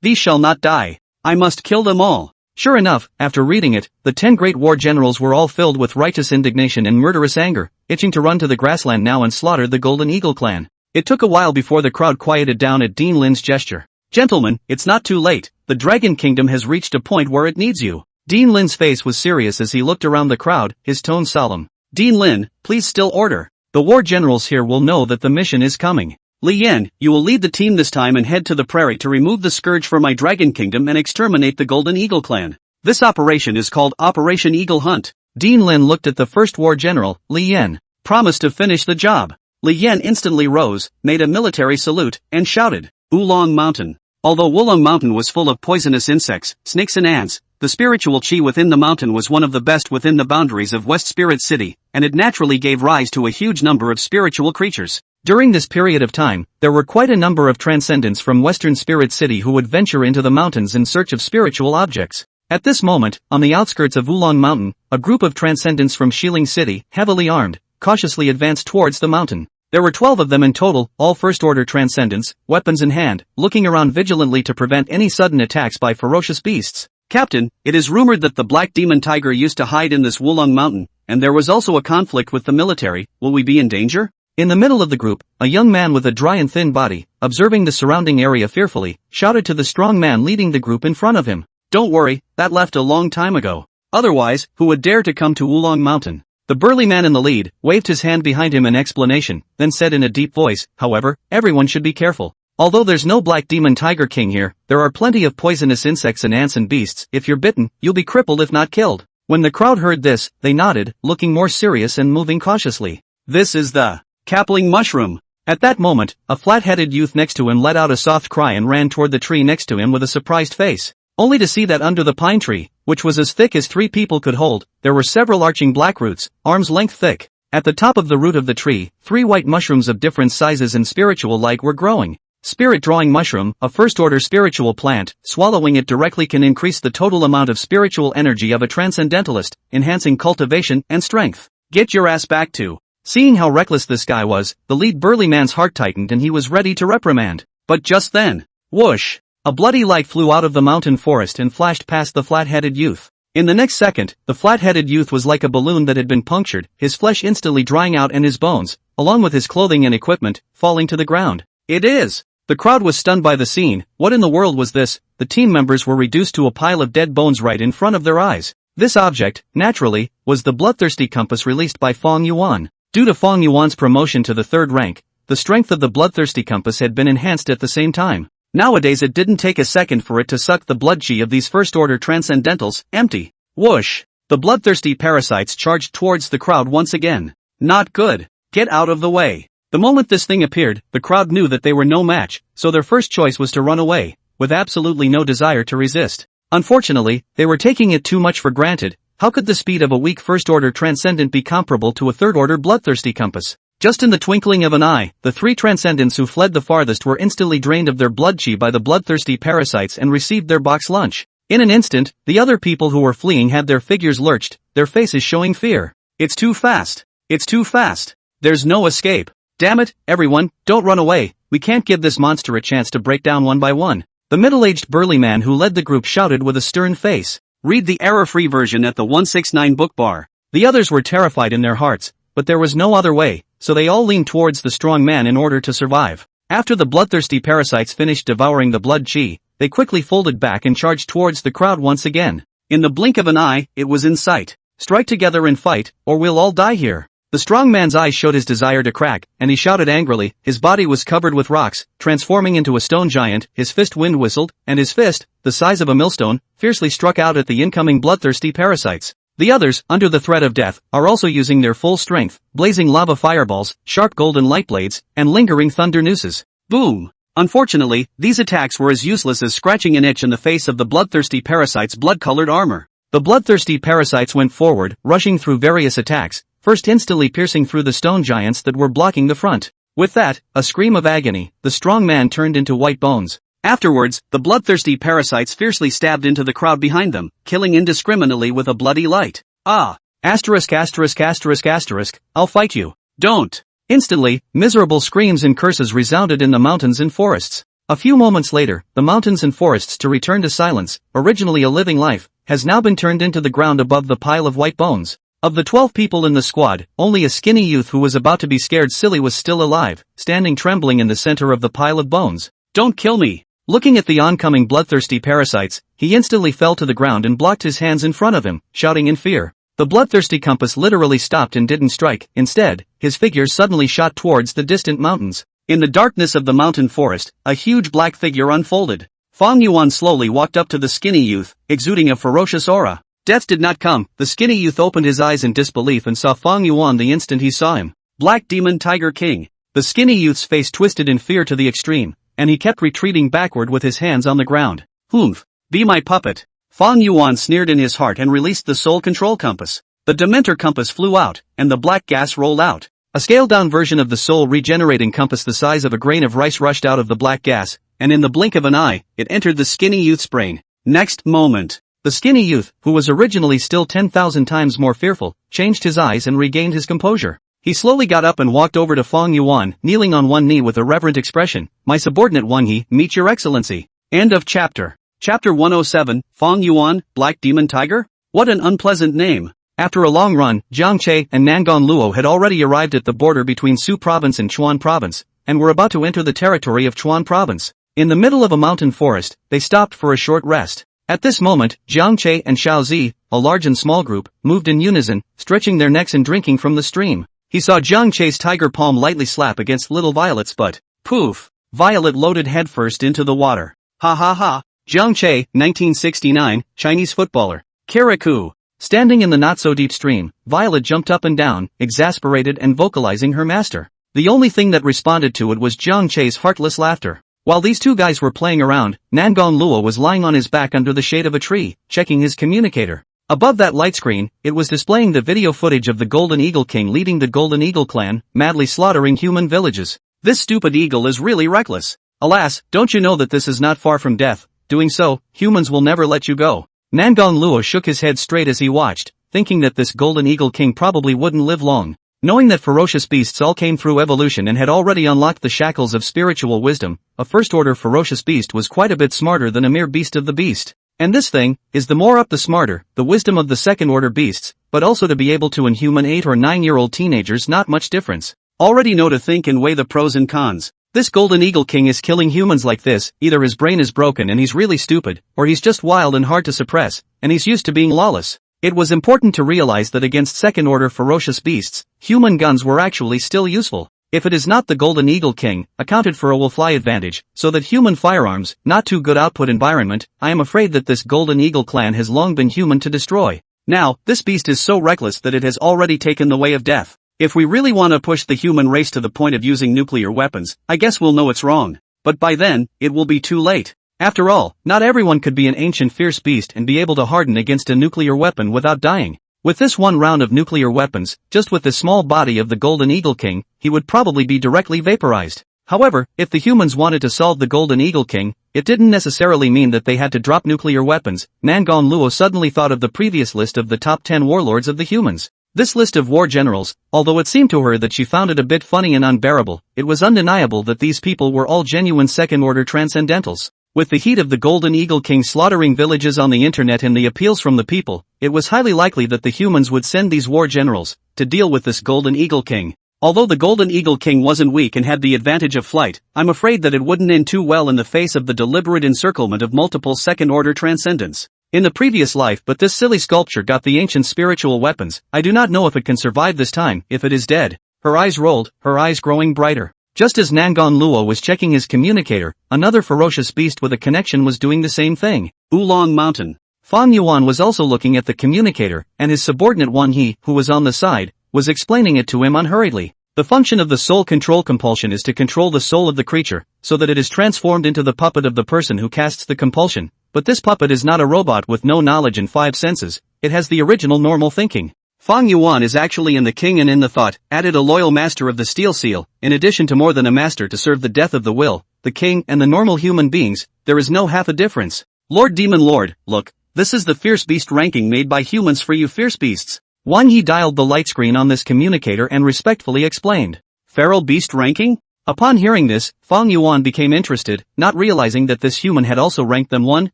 These shall not die. I must kill them all. Sure enough, after reading it, the 10 great war generals were all filled with righteous indignation and murderous anger, itching to run to the grassland now and slaughter the Golden Eagle clan. It took a while before the crowd quieted down at Dean Lin's gesture. Gentlemen, it's not too late, the Dragon Kingdom has reached a point where it needs you. Dean Lin's face was serious as he looked around the crowd, his tone solemn. Dean Lin, please still order. The war generals here will know that the mission is coming. Li Yan, you will lead the team this time and head to the prairie to remove the scourge for my Dragon Kingdom and exterminate the Golden Eagle clan. This operation is called Operation Eagle Hunt. Dean Lin looked at the first war general, Li Yan. Promise to finish the job. Li Yan instantly rose, made a military salute, and shouted, Oolong Mountain. Although Oolong Mountain was full of poisonous insects, snakes and ants, the spiritual chi within the mountain was one of the best within the boundaries of West Spirit City, and it naturally gave rise to a huge number of spiritual creatures. During this period of time, there were quite a number of transcendents from Western Spirit City who would venture into the mountains in search of spiritual objects. At this moment, on the outskirts of Oolong Mountain, a group of transcendents from Shilling City, heavily armed, cautiously advanced towards the mountain. There were 12 of them in total, all first-order transcendents, weapons in hand, looking around vigilantly to prevent any sudden attacks by ferocious beasts. Captain, it is rumored that the Black Demon Tiger used to hide in this Oolong Mountain, and there was also a conflict with the military. Will we be in danger? In the middle of the group, a young man with a dry and thin body, observing the surrounding area fearfully, shouted to the strong man leading the group in front of him. Don't worry, that left a long time ago. Otherwise, who would dare to come to Oolong Mountain? The burly man in the lead waved his hand behind him in explanation, then said in a deep voice, however, everyone should be careful. Although there's no Black Demon Tiger King here, there are plenty of poisonous insects and ants and beasts. If you're bitten, you'll be crippled if not killed. When the crowd heard this, they nodded, looking more serious and moving cautiously. This is the Capling Mushroom. At that moment, a flat-headed youth next to him let out a soft cry and ran toward the tree next to him with a surprised face. only to see that under the pine tree, which was as thick as 3 people could hold, there were several arching black roots, arms length thick. At the top of the root of the tree, 3 white mushrooms of different sizes and spiritual-like were growing. Spirit-drawing mushroom, a first-order spiritual plant, swallowing it directly can increase the total amount of spiritual energy of a transcendentalist, enhancing cultivation and strength. Get your ass back to. Seeing how reckless this guy was, the lead burly man's heart tightened and he was ready to reprimand. But just then, whoosh! A bloody light flew out of the mountain forest and flashed past the flat-headed youth. In the next second, the flat-headed youth was like a balloon that had been punctured, his flesh instantly drying out and his bones, along with his clothing and equipment, falling to the ground. It is! The crowd was stunned by the scene. What in the world was this? The team members were reduced to a pile of dead bones right in front of their eyes. This object, naturally, was the bloodthirsty compass released by Fong Yuan. Due to Fong Yuan's promotion to the 3rd rank, the strength of the bloodthirsty compass had been enhanced at the same time. Nowadays it didn't take a second for it to suck the blood chi of these first-order transcendentals, empty. Whoosh! The bloodthirsty parasites charged towards the crowd once again. Not good. Get out of the way. The moment this thing appeared, the crowd knew that they were no match, so their first choice was to run away, with absolutely no desire to resist. Unfortunately, they were taking it too much for granted. How could the speed of a weak first-order transcendent be comparable to a 3rd-order bloodthirsty compass? Just in the twinkling of an eye, the 3 transcendents who fled the farthest were instantly drained of their blood chi by the bloodthirsty parasites and received their box lunch. In an instant, the other people who were fleeing had their figures lurched, their faces showing fear. It's too fast. It's too fast. There's no escape. Damn it, everyone, don't run away, we can't give this monster a chance to break down one by one. The middle-aged burly man who led the group shouted with a stern face. Read the error-free version at the 169 book bar. The others were terrified in their hearts, but there was no other way, so they all leaned towards the strong man in order to survive. After the bloodthirsty parasites finished devouring the blood chi, they quickly folded back and charged towards the crowd once again. In the blink of an eye, it was in sight. Strike together and fight, or we'll all die here. The strong man's eyes showed his desire to crack, and he shouted angrily. His body was covered with rocks, transforming into a stone giant. His fist wind whistled, and his fist, the size of a millstone, fiercely struck out at the incoming bloodthirsty parasites. The others, under the threat of death, are also using their full strength, blazing lava fireballs, sharp golden light blades, and lingering thunder nooses. Boom! Unfortunately, these attacks were as useless as scratching an itch in the face of the bloodthirsty parasites' blood-colored armor. The bloodthirsty parasites went forward, rushing through various attacks, first instantly piercing through the stone giants that were blocking the front. With that, a scream of agony, the strong man turned into white bones. Afterwards, the bloodthirsty parasites fiercely stabbed into the crowd behind them, killing indiscriminately with a bloody light. Ah! Asterisk asterisk asterisk asterisk, I'll fight you. Don't! Instantly, miserable screams and curses resounded in the mountains and forests. A few moments later, the mountains and forests to return to silence, originally a living life, has now been turned into the ground above the pile of white bones. Of the 12 people in the squad, only a skinny youth who was about to be scared silly was still alive, standing trembling in the center of the pile of bones. Don't kill me! Looking at the oncoming bloodthirsty parasites, he instantly fell to the ground and blocked his hands in front of him, shouting in fear. The bloodthirsty compass literally stopped and didn't strike. Instead, his figure suddenly shot towards the distant mountains. In the darkness of the mountain forest, a huge black figure unfolded. Fong Yuan slowly walked up to the skinny youth, exuding a ferocious aura. Death did not come. The skinny youth opened his eyes in disbelief and saw Fong Yuan the instant he saw him. Black Demon Tiger King. The skinny youth's face twisted in fear to the extreme, and he kept retreating backward with his hands on the ground. Humph! Be my puppet. Fong Yuan sneered in his heart and released the soul control compass. The Dementor compass flew out, and the black gas rolled out. A scaled-down version of the soul regenerating compass the size of a grain of rice rushed out of the black gas, and in the blink of an eye, it entered the skinny youth's brain. Next moment, the skinny youth, who was originally still 10,000 times more fearful, changed his eyes and regained his composure. He slowly got up and walked over to Fong Yuan, kneeling on one knee with a reverent expression. My subordinate Wang He, meet your excellency. End of chapter. Chapter 107, Fong Yuan, Black Demon Tiger? What an unpleasant name. After a long run, Jiang Che and Nangon Luo had already arrived at the border between Su Province and Chuan Province, and were about to enter the territory of Chuan Province. In the middle of a mountain forest, they stopped for a short rest. At this moment, Jiang Che and Xiao Zi, a large and small group, moved in unison, stretching their necks and drinking from the stream. He saw Jiang Che's tiger palm lightly slap against little Violet's butt. Poof! Violet loaded headfirst into the water. Ha ha ha! Jiang Che, 1969, Chinese footballer. Kirikou. Standing in the not-so-deep stream, Violet jumped up and down, exasperated and vocalizing her master. The only thing that responded to it was Jiang Che's heartless laughter. While these two guys were playing around, Nangon Luo was lying on his back under the shade of a tree, checking his communicator. Above that light screen, it was displaying the video footage of the Golden Eagle King leading the Golden Eagle clan, madly slaughtering human villages. This stupid eagle is really reckless. Alas, don't you know that this is not far from death? Doing so, humans will never let you go. Nangon Luo shook his head straight as he watched, thinking that this Golden Eagle King probably wouldn't live long. Knowing that ferocious beasts all came through evolution and had already unlocked the shackles of spiritual wisdom, a first-order ferocious beast was quite a bit smarter than a mere beast of the beast. And this thing is the more up the smarter, the wisdom of the second-order beasts, but also to be able to inhuman 8 or 9-year-old teenagers not much difference. Already know to think and weigh the pros and cons. This Golden Eagle King is killing humans like this, either his brain is broken and he's really stupid, or he's just wild and hard to suppress, and he's used to being lawless. It was important to realize that against second-order ferocious beasts, human guns were actually still useful. If it is not the Golden Eagle King, accounted for a will-fly advantage, so that human firearms, not too good output environment, I am afraid that this Golden Eagle clan has long been human to destroy. Now, this beast is so reckless that it has already taken the way of death. If we really want to push the human race to the point of using nuclear weapons, I guess we'll know it's wrong. But by then, it will be too late. After all, not everyone could be an ancient fierce beast and be able to harden against a nuclear weapon without dying. With this one round of nuclear weapons, just with the small body of the Golden Eagle King, he would probably be directly vaporized. However, if the humans wanted to solve the Golden Eagle King, it didn't necessarily mean that they had to drop nuclear weapons. Nangon Luo suddenly thought of the previous list of the top 10 warlords of the humans. This list of war generals, although it seemed to her that she found it a bit funny and unbearable, it was undeniable that these people were all genuine second-order transcendentals. With the heat of the Golden Eagle King slaughtering villages on the internet and the appeals from the people, it was highly likely that the humans would send these war generals to deal with this Golden Eagle King. Although the Golden Eagle King wasn't weak and had the advantage of flight, I'm afraid that it wouldn't end too well in the face of the deliberate encirclement of multiple second-order transcendents. In the previous life, but this silly sculpture got the ancient spiritual weapons. I do not know if it can survive this time, if it is dead. Her eyes rolled, her eyes growing brighter. Just as Nangon Luo was checking his communicator, another ferocious beast with a connection was doing the same thing. Oolong Mountain. Fong Yuan was also looking at the communicator, and his subordinate Wang He, who was on the side, was explaining it to him unhurriedly. The function of the soul control compulsion is to control the soul of the creature, so that it is transformed into the puppet of the person who casts the compulsion. But this puppet is not a robot with no knowledge and 5 senses, it has the original normal thinking. Fong Yuan is actually in the king and in the thought, added a loyal master of the steel seal, in addition to more than a master to serve the death of the will, the king and the normal human beings, there is no half a difference. Lord Demon Lord, look, this is the fierce beast ranking made by humans for you fierce beasts. Wang He dialed the light screen on this communicator and respectfully explained. Feral beast ranking? Upon hearing this, Fong Yuan became interested, not realizing that this human had also ranked them 1,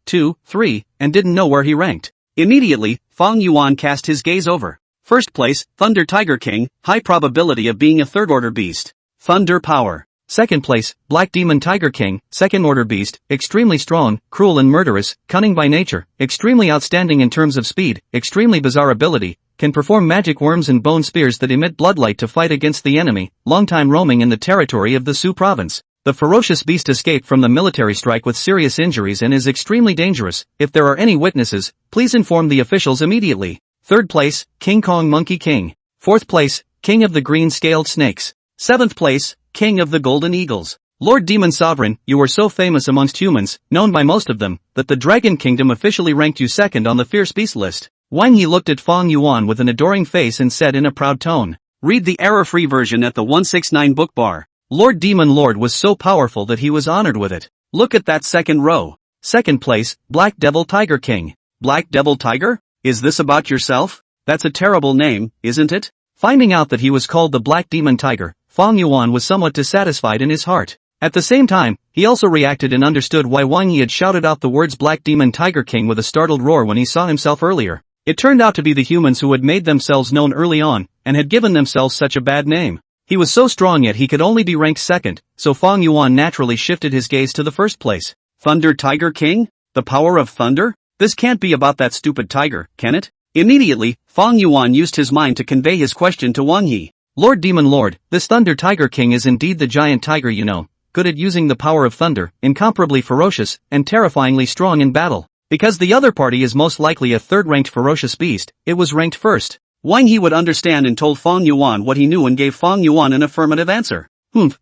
2, 3, and didn't know where he ranked. Immediately, Fong Yuan cast his gaze over. First place, Thunder Tiger King, high probability of being a third-order beast. Thunder power. Second place, Black Demon Tiger King, second-order beast, extremely strong, cruel and murderous, cunning by nature, extremely outstanding in terms of speed, extremely bizarre ability, can perform magic worms and bone spears that emit bloodlight to fight against the enemy, long time roaming in the territory of the Su province. The ferocious beast escaped from the military strike with serious injuries and is extremely dangerous. If there are any witnesses, please inform the officials immediately. Third place, King Kong Monkey King. Fourth place, King of the Green-Scaled Snakes. Seventh place, King of the Golden Eagles. Lord Demon Sovereign, you are so famous amongst humans, known by most of them, that the Dragon Kingdom officially ranked you second on the Fierce Beast list. Wang He looked at Fong Yuan with an adoring face and said in a proud tone. Read the error-free version at the 169 book bar. Lord Demon Lord was so powerful that he was honored with it. Look at that second row. Second place, Black Devil Tiger King. Black Devil Tiger? Is this about yourself? That's a terrible name, isn't it? Finding out that he was called the Black Demon Tiger, Fong Yuan was somewhat dissatisfied in his heart. At the same time, he also reacted and understood why Wang Yi had shouted out the words Black Demon Tiger King with a startled roar when he saw himself earlier. It turned out to be the humans who had made themselves known early on, and had given themselves such a bad name. He was so strong yet he could only be ranked second, so Fong Yuan naturally shifted his gaze to the first place. Thunder Tiger King? The power of thunder? This can't be about that stupid tiger, can it? Immediately, Fong Yuan used his mind to convey his question to Wang Yi. Lord Demon Lord, this Thunder Tiger King is indeed the giant tiger you know, good at using the power of thunder, incomparably ferocious, and terrifyingly strong in battle. Because the other party is most likely a third-ranked ferocious beast, it was ranked first. Wang Yi would understand and told Fong Yuan what he knew and gave Fong Yuan an affirmative answer.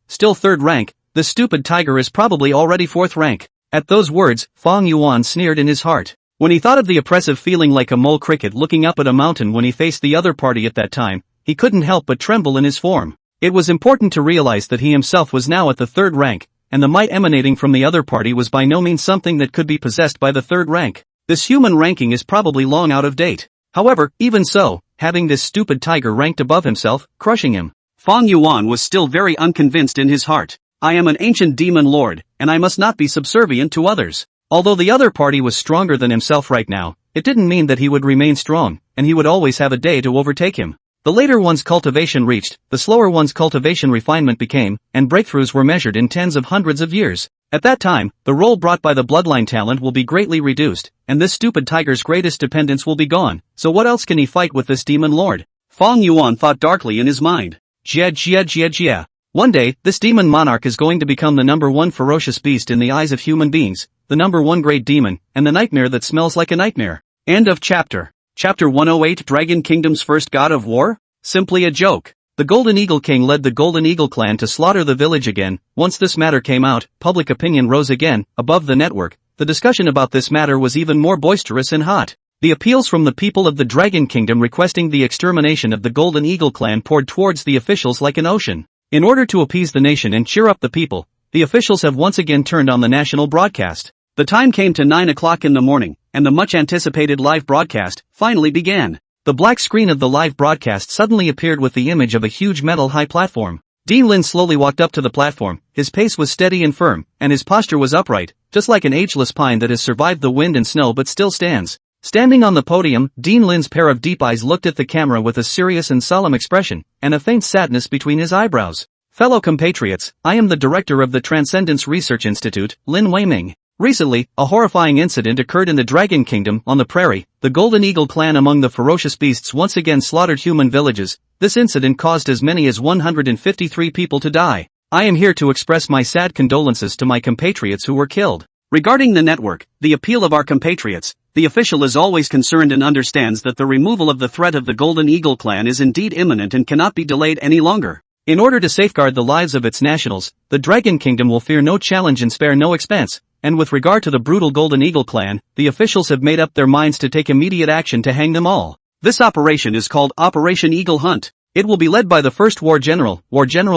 Still third rank, "The stupid tiger is probably already 4th rank." At those words, Fong Yuan sneered in his heart. When he thought of the oppressive feeling like a mole cricket looking up at a mountain when he faced the other party at that time, he couldn't help but tremble in his form. It was important to realize that he himself was now at the 3rd rank, and the might emanating from the other party was by no means something that could be possessed by the 3rd rank. This human ranking is probably long out of date. However, even so, having this stupid tiger ranked above himself, crushing him, Fong Yuan was still very unconvinced in his heart. "I am an ancient demon lord, and I must not be subservient to others." Although the other party was stronger than himself right now, it didn't mean that he would remain strong, and he would always have a day to overtake him. The later one's cultivation reached, the slower one's cultivation refinement became, and breakthroughs were measured in tens of hundreds of years. At that time, the role brought by the bloodline talent will be greatly reduced, and this stupid tiger's greatest dependence will be gone, so what else can he fight with this demon lord? Fong Yuan thought darkly in his mind. Jia. One day, this demon monarch is going to become the #1 ferocious beast in the eyes of human beings, the #1 great demon, and the nightmare that smells like a nightmare. End of chapter. Chapter 108 Dragon Kingdom's first god of war? Simply a joke. The Golden Eagle King led the Golden Eagle clan to slaughter the village again. Once this matter came out, public opinion rose again. Above the network, the discussion about this matter was even more boisterous and hot. The appeals from the people of the Dragon Kingdom requesting the extermination of the Golden Eagle clan poured towards the officials like an ocean. In order to appease the nation and cheer up the people, the officials have once again turned on the national broadcast. The time came to 9 o'clock in the morning, and the much-anticipated live broadcast finally began. The black screen of the live broadcast suddenly appeared with the image of a huge metal high platform. Dean Lin slowly walked up to the platform. His pace was steady and firm, and his posture was upright, just like an ageless pine that has survived the wind and snow but still stands. Standing on the podium, Dean Lin's pair of deep eyes looked at the camera with a serious and solemn expression, and a faint sadness between his eyebrows. "Fellow compatriots, I am the director of the Transcendence Research Institute, Lin Weiming. Recently, a horrifying incident occurred in the Dragon Kingdom. On the prairie, the Golden Eagle clan among the ferocious beasts once again slaughtered human villages. This incident caused as many as 153 people to die. I am here to express my sad condolences to my compatriots who were killed." Regarding the network, the appeal of our compatriots, the official is always concerned and understands that the removal of the threat of the Golden Eagle clan is indeed imminent and cannot be delayed any longer. In order to safeguard the lives of its nationals, the Dragon Kingdom will fear no challenge and spare no expense. And with regard to the brutal Golden Eagle clan, the officials have made up their minds to take immediate action to hang them all. This operation is called Operation Eagle Hunt. It will be led by the first War General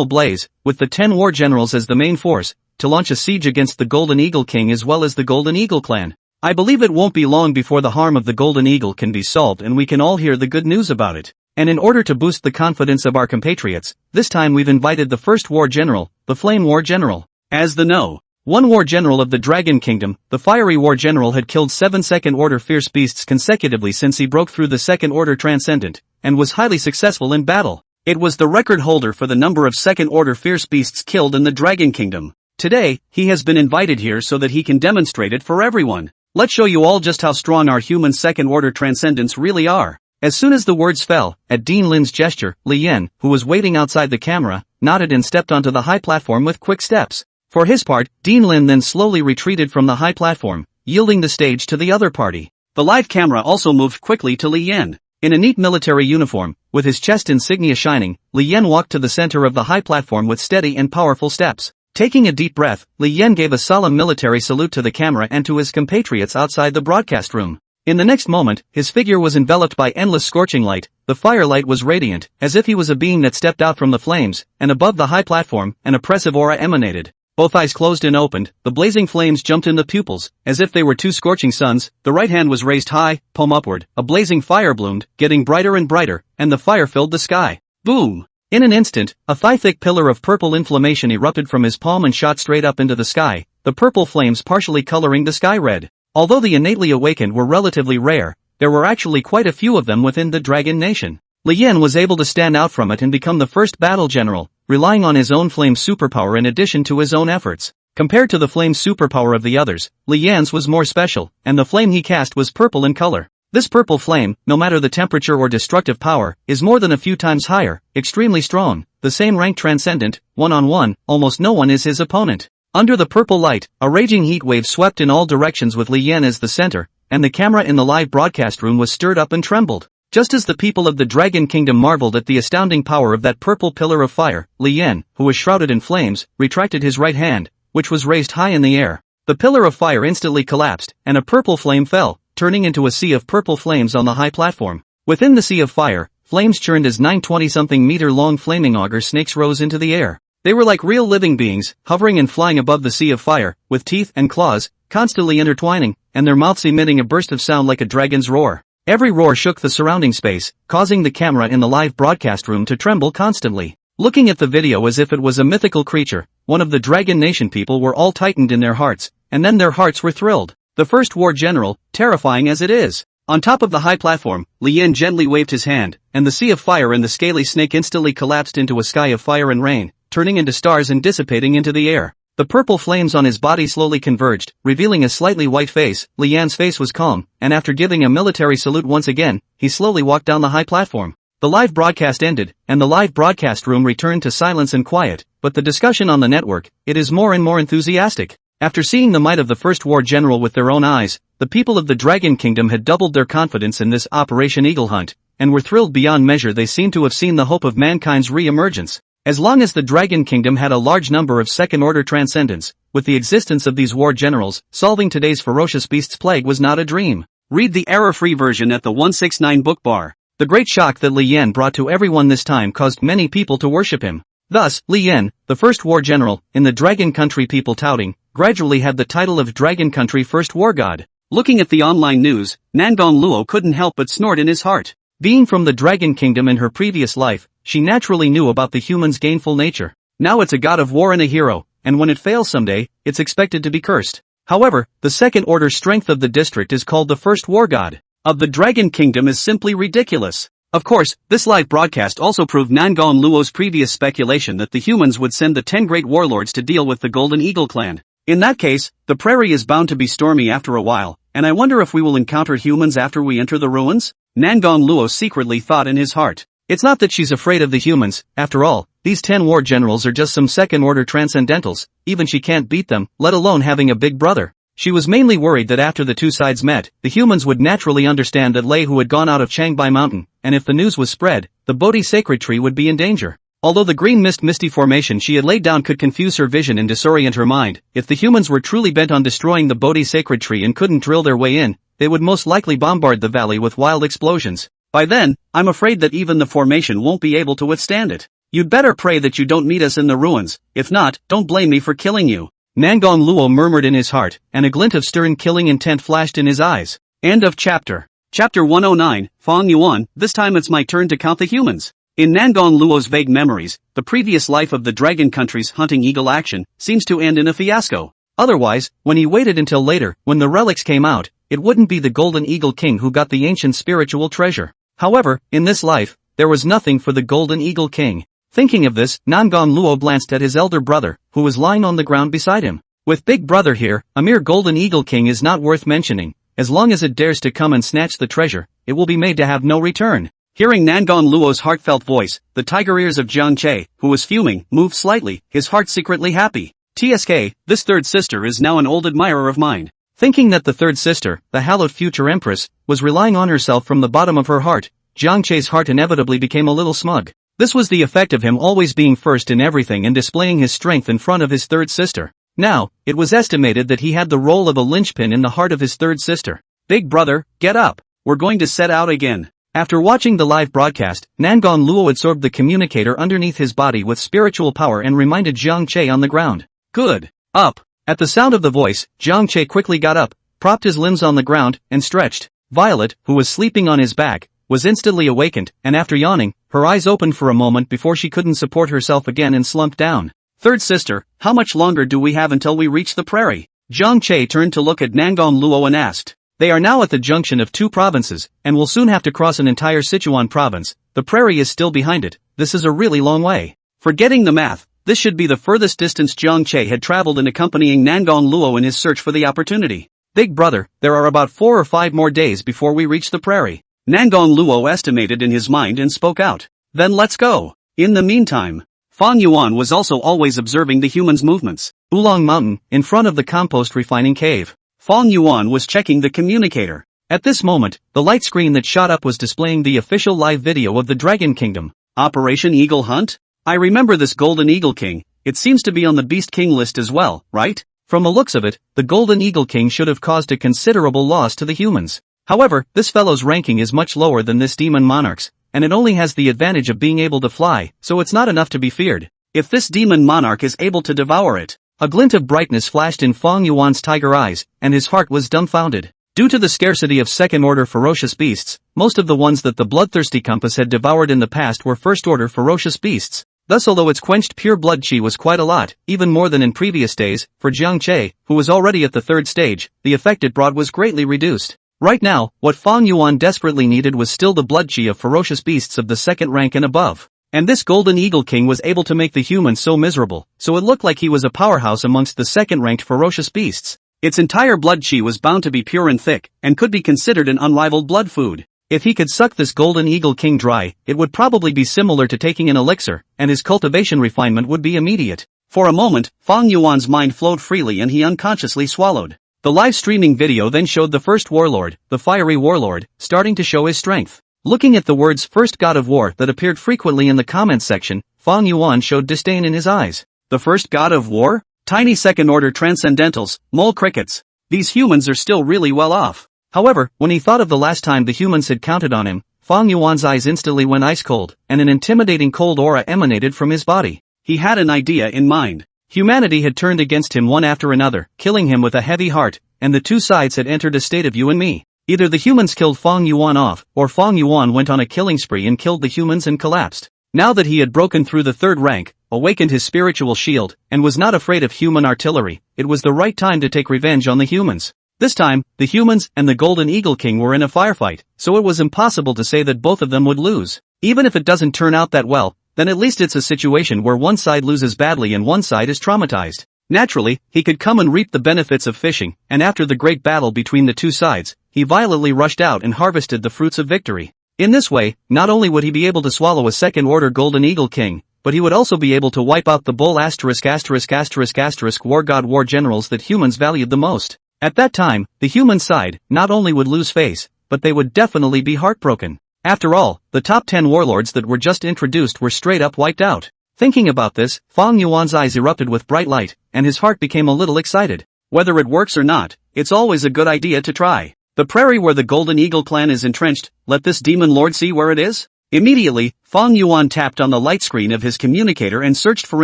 Blaze, with the 10 War Generals as the main force, to launch a siege against the Golden Eagle King as well as the Golden Eagle clan. I believe it won't be long before the harm of the Golden Eagle can be solved and we can all hear the good news about it. And in order to boost the confidence of our compatriots, this time we've invited the first War General, the Flame War General. As the one War General of the Dragon Kingdom, the Fiery War General had killed 7 Second-Order Fierce Beasts consecutively since he broke through the Second-Order Transcendent, and was highly successful in battle. It was the record holder for the number of Second-Order Fierce Beasts killed in the Dragon Kingdom. Today, he has been invited here so that he can demonstrate it for everyone. Let's show you all just how strong our human Second-Order Transcendents really are. As soon as the words fell, at Dean Lin's gesture, Li Yan, who was waiting outside the camera, nodded and stepped onto the high platform with quick steps. For his part, Dean Lin then slowly retreated from the high platform, yielding the stage to the other party. The live camera also moved quickly to Li Yan. In a neat military uniform, with his chest insignia shining, Li Yan walked to the center of the high platform with steady and powerful steps. Taking a deep breath, Li Yan gave a solemn military salute to the camera and to his compatriots outside the broadcast room. In the next moment, his figure was enveloped by endless scorching light. The firelight was radiant, as if he was a being that stepped out from the flames, and above the high platform, an oppressive aura emanated. Both eyes closed and opened, the blazing flames jumped in the pupils, as if they were 2 scorching suns. The right hand was raised high, palm upward, a blazing fire bloomed, getting brighter and brighter, and the fire filled the sky. Boom! In an instant, a thigh-thick pillar of purple inflammation erupted from his palm and shot straight up into the sky, the purple flames partially coloring the sky red. Although the innately awakened were relatively rare, there were actually quite a few of them within the Dragon Nation. Li Yan was able to stand out from it and become the first battle general, relying on his own flame superpower in addition to his own efforts. Compared to the flame superpower of the others, Li Yan's was more special, and the flame he cast was purple in color. This purple flame, no matter the temperature or destructive power, is more than a few times higher, extremely strong. The same rank transcendent, one-on-one, almost no one is his opponent. Under the purple light, a raging heat wave swept in all directions with Li Yan as the center, and the camera in the live broadcast room was stirred up and trembled. Just as the people of the Dragon Kingdom marveled at the astounding power of that purple pillar of fire, Li Yan, who was shrouded in flames, retracted his right hand, which was raised high in the air. The pillar of fire instantly collapsed, and a purple flame fell, turning into a sea of purple flames on the high platform. Within the sea of fire, flames churned as 920-something meter-long flaming auger snakes rose into the air. They were like real living beings, hovering and flying above the sea of fire, with teeth and claws, constantly intertwining, and their mouths emitting a burst of sound like a dragon's roar. Every roar shook the surrounding space, causing the camera in the live broadcast room to tremble constantly. Looking at the video as if it was a mythical creature, one of the Dragon Nation people were all tightened in their hearts, and then their hearts were thrilled. The first war general, terrifying as it is. On top of the high platform, Li Yan gently waved his hand, and the sea of fire and the scaly snake instantly collapsed into a sky of fire and rain, turning into stars and dissipating into the air. The purple flames on his body slowly converged, revealing a slightly white face. Li Yan's face was calm, and after giving a military salute once again, he slowly walked down the high platform. The live broadcast ended, and the live broadcast room returned to silence and quiet, but the discussion on the network, it is more and more enthusiastic. After seeing the might of the first war general with their own eyes, the people of the Dragon Kingdom had doubled their confidence in this Operation Eagle Hunt, and were thrilled beyond measure. They seemed to have seen the hope of mankind's re-emergence. As long as the Dragon Kingdom had a large number of second-order transcendents, with the existence of these war generals, solving today's ferocious beast's plague was not a dream. Read the error-free version at the 169 book bar. The great shock that Li Yan brought to everyone this time caused many people to worship him. Thus, Li Yan, the first war general, in the Dragon Country people touting, gradually had the title of Dragon Country First War God. Looking at the online news, Nangong Luo couldn't help but snort in his heart. Being from the Dragon Kingdom in her previous life, she naturally knew about the human's gainful nature. Now it's a god of war and a hero, and when it fails someday, it's expected to be cursed. However, the second-order strength of the district is called the First War God of the Dragon Kingdom is simply ridiculous. Of course, this live broadcast also proved Nangong Luo's previous speculation that the humans would send the 10 great warlords to deal with the Golden Eagle clan. In that case, the prairie is bound to be stormy after a while, and I wonder if we will encounter humans after we enter the ruins? Nangong Luo secretly thought in his heart. It's not that she's afraid of the humans, after all, these 10 war generals are just some second-order transcendentals, even she can't beat them, let alone having a big brother. She was mainly worried that after the two sides met, the humans would naturally understand that Lei Hu had gone out of Changbai Mountain, and if the news was spread, the Bodhi sacred tree would be in danger. Although the green misty formation she had laid down could confuse her vision and disorient her mind, if the humans were truly bent on destroying the Bodhi sacred tree and couldn't drill their way in, they would most likely bombard the valley with wild explosions. By then, I'm afraid that even the formation won't be able to withstand it. You'd better pray that you don't meet us in the ruins, if not, don't blame me for killing you. Nangong Luo murmured in his heart, and a glint of stern killing intent flashed in his eyes. End of chapter. Chapter 109, Fong Yuan. This time it's my turn to count the humans. In Nangong Luo's vague memories, the previous life of the Dragon Country's hunting eagle action seems to end in a fiasco. Otherwise, when he waited until later, when the relics came out, it wouldn't be the Golden Eagle King who got the ancient spiritual treasure. However, in this life, there was nothing for the Golden Eagle King. Thinking of this, Nangong Luo glanced at his elder brother, who was lying on the ground beside him. With Big Brother here, a mere Golden Eagle King is not worth mentioning. As long as it dares to come and snatch the treasure, it will be made to have no return. Hearing Nangong Luo's heartfelt voice, the tiger ears of Jiang Che, who was fuming, moved slightly, his heart secretly happy. TSK, this third sister is now an old admirer of mine. Thinking that the third sister, the hallowed future Empress, was relying on herself from the bottom of her heart, Jiang Che's heart inevitably became a little smug. This was the effect of him always being first in everything and displaying his strength in front of his third sister. Now, it was estimated that he had the role of a linchpin in the heart of his third sister. Big brother, get up. We're going to set out again. After watching the live broadcast, Nangong Luo absorbed the communicator underneath his body with spiritual power and reminded Jiang Che on the ground. Good. Up. At the sound of the voice, Jiang Che quickly got up, propped his limbs on the ground, and stretched. Violet, who was sleeping on his back, was instantly awakened, and after yawning, her eyes opened for a moment before she couldn't support herself again and slumped down. Third sister, how much longer do we have until we reach the prairie? Jiang Che turned to look at Nangong Luo and asked. They are now at the junction of two provinces, and will soon have to cross an entire Sichuan province. The prairie is still behind it. This is a really long way. Forgetting the math, this should be the furthest distance Jiang Che had traveled in accompanying Nangong Luo in his search for the opportunity. Big brother, there are about 4 or 5 more days before we reach the prairie. Nangong Luo estimated in his mind and spoke out. Then let's go. In the meantime, Fong Yuan was also always observing the humans' movements. Oolong Mountain, in front of the compost refining cave. Fong Yuan was checking the communicator. At this moment, the light screen that shot up was displaying the official live video of the Dragon Kingdom. Operation Eagle Hunt? I remember this Golden Eagle King. It seems to be on the Beast King list as well, right? From the looks of it, the Golden Eagle King should have caused a considerable loss to the humans. However, this fellow's ranking is much lower than this demon monarch's, and it only has the advantage of being able to fly, so it's not enough to be feared. If this demon monarch is able to devour it. A glint of brightness flashed in Fong Yuan's tiger eyes, and his heart was dumbfounded. Due to the scarcity of second-order ferocious beasts, most of the ones that the bloodthirsty compass had devoured in the past were first-order ferocious beasts. Thus, although its quenched pure blood chi was quite a lot, even more than in previous days, for Jiang Che, who was already at the third stage, the effect it brought was greatly reduced. Right now, what Fong Yuan desperately needed was still the blood chi of ferocious beasts of the second rank and above. And this Golden Eagle King was able to make the humans so miserable, so it looked like he was a powerhouse amongst the second-ranked ferocious beasts. Its entire blood chi was bound to be pure and thick, and could be considered an unrivaled blood food. If he could suck this Golden Eagle King dry, it would probably be similar to taking an elixir, and his cultivation refinement would be immediate. For a moment, Fong Yuan's mind flowed freely and he unconsciously swallowed. The live streaming video then showed the first warlord, the fiery warlord, starting to show his strength. Looking at the words "first god of war" that appeared frequently in the comments section, Fong Yuan showed disdain in his eyes. The first god of war? Tiny second-order transcendentals, mole crickets. These humans are still really well off. However, when he thought of the last time the humans had counted on him, Fong Yuan's eyes instantly went ice cold, and an intimidating cold aura emanated from his body. He had an idea in mind. Humanity had turned against him one after another, killing him with a heavy heart, and the two sides had entered a state of you and me. Either the humans killed Fong Yuan off, or Fong Yuan went on a killing spree and killed the humans and collapsed. Now that he had broken through the third rank, awakened his spiritual shield, and was not afraid of human artillery, it was the right time to take revenge on the humans. This time, the humans and the Golden Eagle King were in a firefight, so it was impossible to say that both of them would lose. Even if it doesn't turn out that well, then at least it's a situation where one side loses badly and one side is traumatized. Naturally, he could come and reap the benefits of fishing, and after the great battle between the two sides, he violently rushed out and harvested the fruits of victory. In this way, not only would he be able to swallow a second-order Golden Eagle King, but he would also be able to wipe out the bull ***** war god war generals that humans valued the most. At that time, the human side not only would lose face, but they would definitely be heartbroken. After all, the top 10 warlords that were just introduced were straight up wiped out. Thinking about this, Fong Yuan's eyes erupted with bright light, and his heart became a little excited. Whether it works or not, it's always a good idea to try. The prairie where the Golden Eagle clan is entrenched, let this demon lord see where it is? Immediately, Fong Yuan tapped on the light screen of his communicator and searched for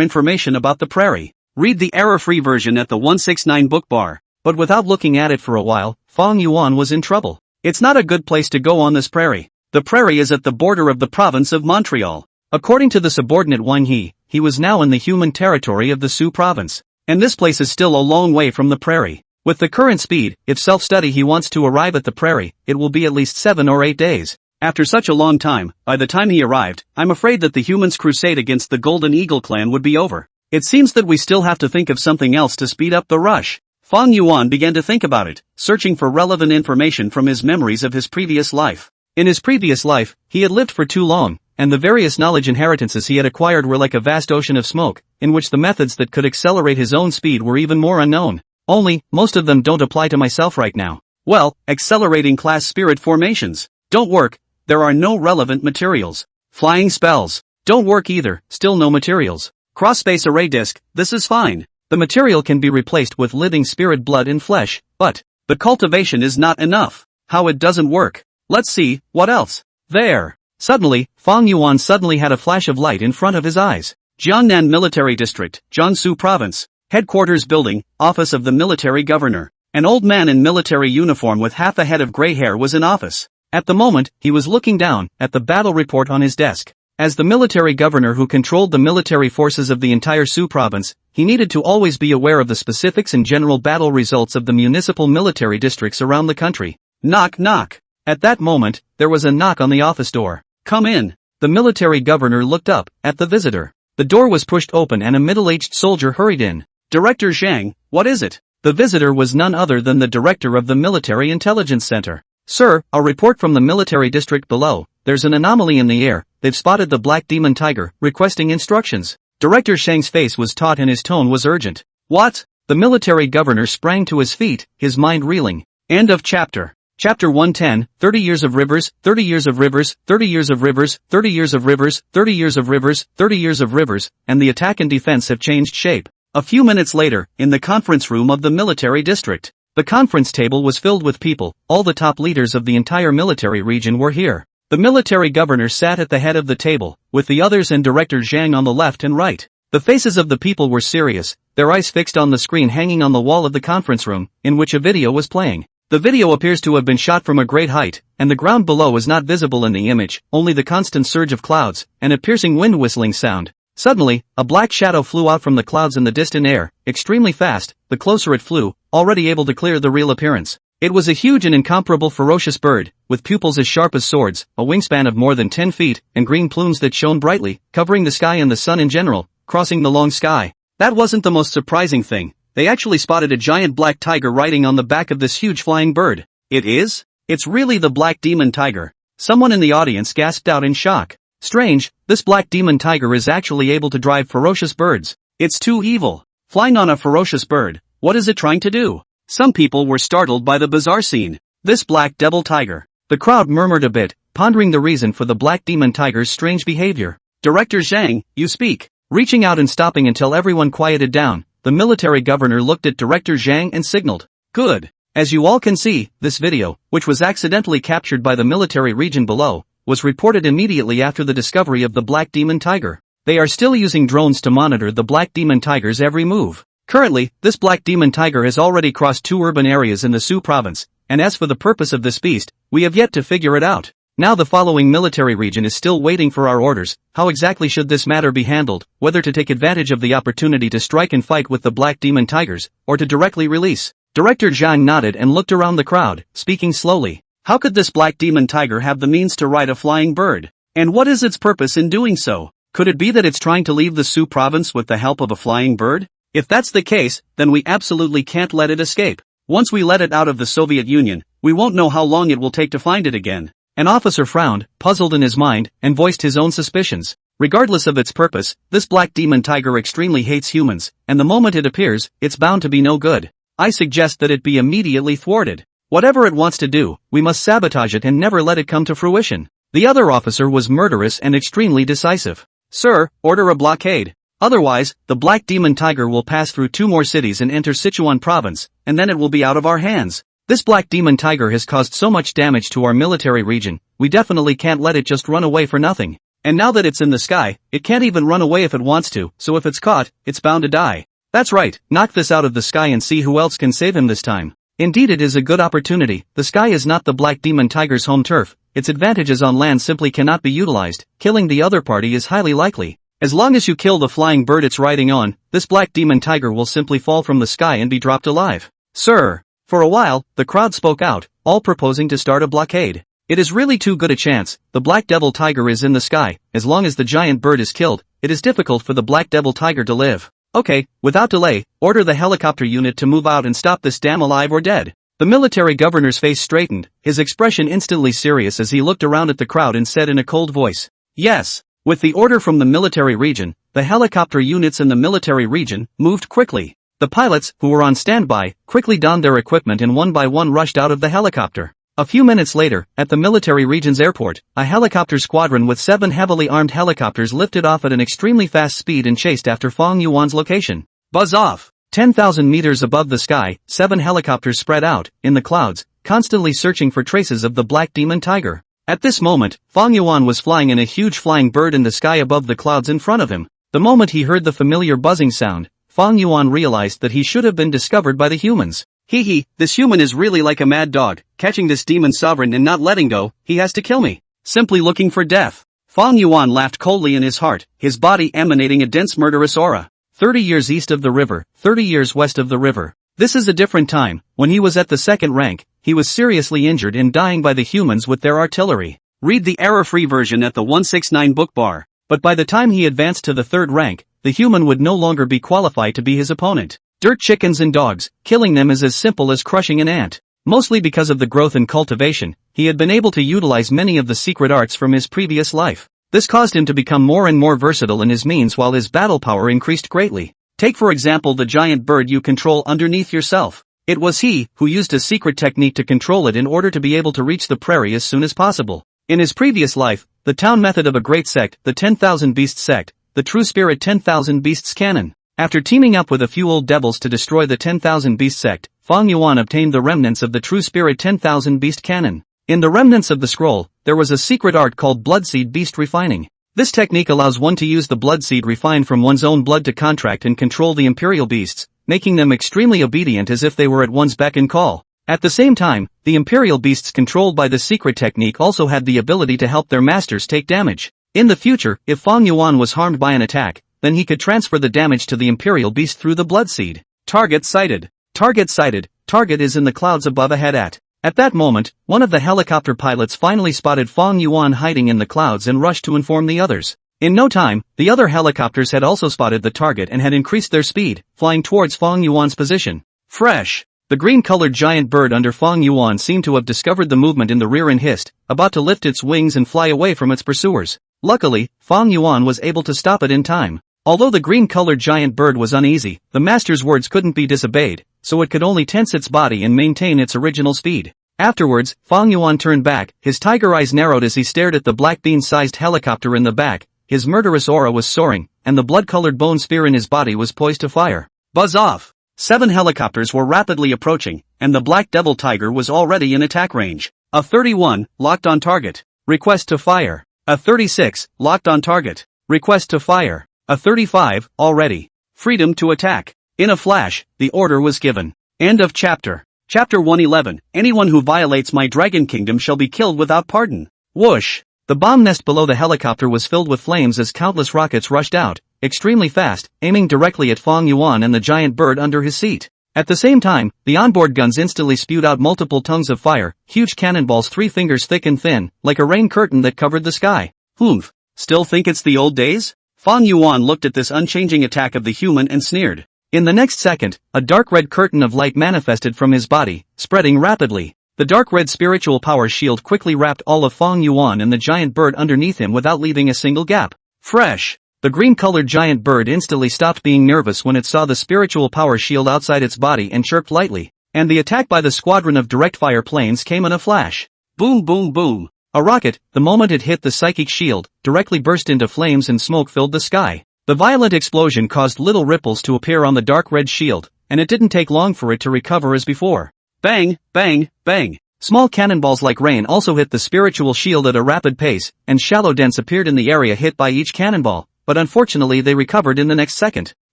information about the prairie. Read the error-free version at the 169 book bar. But without looking at it for a while, Fong Yuan was in trouble. It's not a good place to go on this prairie. The prairie is at the border of the province of Montreal. According to the subordinate Wang He was now in the human territory of the Sioux province. And this place is still a long way from the prairie. With the current speed, if self-study he wants to arrive at the prairie, it will be at least 7 or 8 days. After such a long time, by the time he arrived, I'm afraid that the humans' crusade against the Golden Eagle clan would be over. It seems that we still have to think of something else to speed up the rush. Fong Yuan began to think about it, searching for relevant information from his memories of his previous life. In his previous life, he had lived for too long, and the various knowledge inheritances he had acquired were like a vast ocean of smoke, in which the methods that could accelerate his own speed were even more unknown. Only, most of them don't apply to myself right now. Well, accelerating class spirit formations don't work, there are no relevant materials. Flying spells don't work either, still no materials. Cross-space array disk, this is fine. The material can be replaced with living spirit blood and flesh, but the cultivation is not enough. How it doesn't work. Let's see, what else? There. Suddenly, Fong Yuan suddenly had a flash of light in front of his eyes. Jiangnan Military District, Jiangsu Province. Headquarters building, office of the military governor. An old man in military uniform with half a head of gray hair was in office. At the moment, he was looking down at the battle report on his desk. As the military governor who controlled the military forces of the entire Sioux province, he needed to always be aware of the specifics and general battle results of the municipal military districts around the country. Knock knock. At that moment, there was a knock on the office door. Come in. The military governor looked up at the visitor. The door was pushed open and a middle-aged soldier hurried in. Director Zhang, what is it? The visitor was none other than the director of the Military Intelligence Center. Sir, a report from the military district below. There's an anomaly in the air. They've spotted the black demon tiger, requesting instructions. Director Zhang's face was taut and his tone was urgent. What? The military governor sprang to his feet, his mind reeling. End of chapter. Chapter 110, 30 Years of Rivers, 30 Years of Rivers, 30 Years of Rivers, 30 Years of Rivers, 30 Years of Rivers, 30 Years of Rivers, and the attack and defense have changed shape. A few minutes later, in the conference room of the military district, the conference table was filled with people. All the top leaders of the entire military region were here. The military governor sat at the head of the table, with the others and Director Zhang on the left and right. The faces of the people were serious, their eyes fixed on the screen hanging on the wall of the conference room, in which a video was playing. The video appears to have been shot from a great height, and the ground below is not visible in the image, only the constant surge of clouds, and a piercing wind whistling sound. Suddenly, a black shadow flew out from the clouds in the distant air, extremely fast. The closer it flew, already able to clear the real appearance. It was a huge and incomparable ferocious bird, with pupils as sharp as swords, a wingspan of more than 10 feet, and green plumes that shone brightly, covering the sky and the sun in general, crossing the long sky. That wasn't the most surprising thing. They actually spotted a giant black tiger riding on the back of this huge flying bird. It is? It's really the black demon tiger. Someone in the audience gasped out in shock. Strange, this black demon tiger is actually able to drive ferocious birds. It's too evil. Flying on a ferocious bird, what is it trying to do? Some people were startled by the bizarre scene. This black devil tiger. The crowd murmured a bit, pondering the reason for the black demon tiger's strange behavior. Director Zhang, you speak. Reaching out and stopping until everyone quieted down, the military governor looked at Director Zhang and signaled. Good. As you all can see, this video, which was accidentally captured by the military region below, was reported immediately after the discovery of the black demon tiger. They are still using drones to monitor the black demon tiger's every move. Currently, this black demon tiger has already crossed 2 urban areas in the Su province, and as for the purpose of this beast, we have yet to figure it out. Now the following military region is still waiting for our orders. How exactly should this matter be handled, whether to take advantage of the opportunity to strike and fight with the black demon tigers, or to directly release? Director Zhang nodded and looked around the crowd, speaking slowly. How could this black demon tiger have the means to ride a flying bird? And what is its purpose in doing so? Could it be that it's trying to leave the Su province with the help of a flying bird? If that's the case, then we absolutely can't let it escape. Once we let it out of the Soviet Union, we won't know how long it will take to find it again. An officer frowned, puzzled in his mind, and voiced his own suspicions. Regardless of its purpose, this black demon tiger extremely hates humans, and the moment it appears, it's bound to be no good. I suggest that it be immediately thwarted. Whatever it wants to do, we must sabotage it and never let it come to fruition. The other officer was murderous and extremely decisive. Sir, order a blockade. Otherwise, the black demon tiger will pass through 2 more cities and enter Sichuan province, and then it will be out of our hands. This black demon tiger has caused so much damage to our military region, we definitely can't let it just run away for nothing. And now that it's in the sky, it can't even run away if it wants to, so if it's caught, it's bound to die. That's right, knock this out of the sky and see who else can save him this time. Indeed, it is a good opportunity. The sky is not the black demon tiger's home turf. Its advantages on land simply cannot be utilized. Killing the other party is highly likely. As long as you kill the flying bird it's riding on, this black demon tiger will simply fall from the sky and be dropped alive. Sir. For a while, the crowd spoke out, all proposing to start a blockade. It is really too good a chance. The black devil tiger is in the sky. As long as the giant bird is killed, it is difficult for the black devil tiger to live. Okay, without delay, order the helicopter unit to move out and stop this damn alive or dead. The military governor's face straightened, his expression instantly serious as he looked around at the crowd and said in a cold voice. Yes. With the order from the military region, the helicopter units in the military region moved quickly. The pilots, who were on standby, quickly donned their equipment and one by one rushed out of the helicopter. A few minutes later, at the military region's airport, a helicopter squadron with 7 heavily armed helicopters lifted off at an extremely fast speed and chased after Fong Yuan's location. Buzz off! 10,000 meters above the sky, 7 helicopters spread out, in the clouds, constantly searching for traces of the black demon tiger. At this moment, Fong Yuan was flying in a huge flying bird in the sky above the clouds in front of him. The moment he heard the familiar buzzing sound, Fong Yuan realized that he should have been discovered by the humans. This human is really like a mad dog, catching this demon sovereign and not letting go. He has to kill me. Simply looking for death. Fong Yuan laughed coldly in his heart, his body emanating a dense murderous aura. 30 years east of the river, 30 years west of the river. This is a different time. When he was at the 2nd rank, he was seriously injured and dying by the humans with their artillery. Read the error-free version at the 169 book bar. But by the time he advanced to the 3rd rank, the human would no longer be qualified to be his opponent. Dirt chickens and dogs, killing them is as simple as crushing an ant. Mostly because of the growth and cultivation, he had been able to utilize many of the secret arts from his previous life. This caused him to become more and more versatile in his means while his battle power increased greatly. Take for example the giant bird you control underneath yourself. It was he who used a secret technique to control it in order to be able to reach the prairie as soon as possible. In his previous life, the town method of a great sect, the 10,000 Beasts sect, the True Spirit 10,000 Beasts canon. After teaming up with a few old devils to destroy the 10,000 Beast sect, Fong Yuan obtained the remnants of the True Spirit 10,000 Beast canon. In the remnants of the scroll, there was a secret art called Bloodseed Beast Refining. This technique allows one to use the blood seed refined from one's own blood to contract and control the imperial beasts, making them extremely obedient as if they were at one's beck and call. At the same time, the imperial beasts controlled by the secret technique also had the ability to help their masters take damage. In the future, if Fong Yuan was harmed by an attack, then he could transfer the damage to the imperial beast through the blood seed. Target sighted. Target sighted. Target is in the clouds above ahead at. At that moment, one of the helicopter pilots finally spotted Fong Yuan hiding in the clouds and rushed to inform the others. In no time, the other helicopters had also spotted the target and had increased their speed, flying towards Fong Yuan's position. Fresh. The green-colored giant bird under Fong Yuan seemed to have discovered the movement in the rear and hissed, about to lift its wings and fly away from its pursuers. Luckily, Fong Yuan was able to stop it in time. Although the green-colored giant bird was uneasy, the master's words couldn't be disobeyed, so it could only tense its body and maintain its original speed. Afterwards, Fong Yuan turned back, his tiger eyes narrowed as he stared at the black bean-sized helicopter in the back, his murderous aura was soaring, and the blood-colored bone spear in his body was poised to fire. Buzz off! 7 helicopters were rapidly approaching, and the black devil tiger was already in attack range. A 31, locked on target. Request to fire. A 36, locked on target. Request to fire. A 35, already. Freedom to attack. In a flash, the order was given. End of chapter. Chapter 111, anyone who violates my dragon kingdom shall be killed without pardon. Whoosh! The bomb nest below the helicopter was filled with flames as countless rockets rushed out, extremely fast, aiming directly at Fong Yuan and the giant bird under his seat. At the same time, the onboard guns instantly spewed out multiple tongues of fire, huge cannonballs 3 fingers thick and thin, like a rain curtain that covered the sky. Humph! Still think it's the old days? Fong Yuan looked at this unchanging attack of the human and sneered. In the next second, a dark red curtain of light manifested from his body, spreading rapidly. The dark red spiritual power shield quickly wrapped all of Fong Yuan and the giant bird underneath him without leaving a single gap. Fresh! The green-colored giant bird instantly stopped being nervous when it saw the spiritual power shield outside its body and chirped lightly. And the attack by the squadron of direct-fire planes came in a flash. Boom boom boom! A rocket, the moment it hit the psychic shield, directly burst into flames and smoke filled the sky. The violent explosion caused little ripples to appear on the dark red shield, and it didn't take long for it to recover as before. Bang, bang, bang. Small cannonballs like rain also hit the spiritual shield at a rapid pace, and shallow dents appeared in the area hit by each cannonball, but unfortunately they recovered in the next second.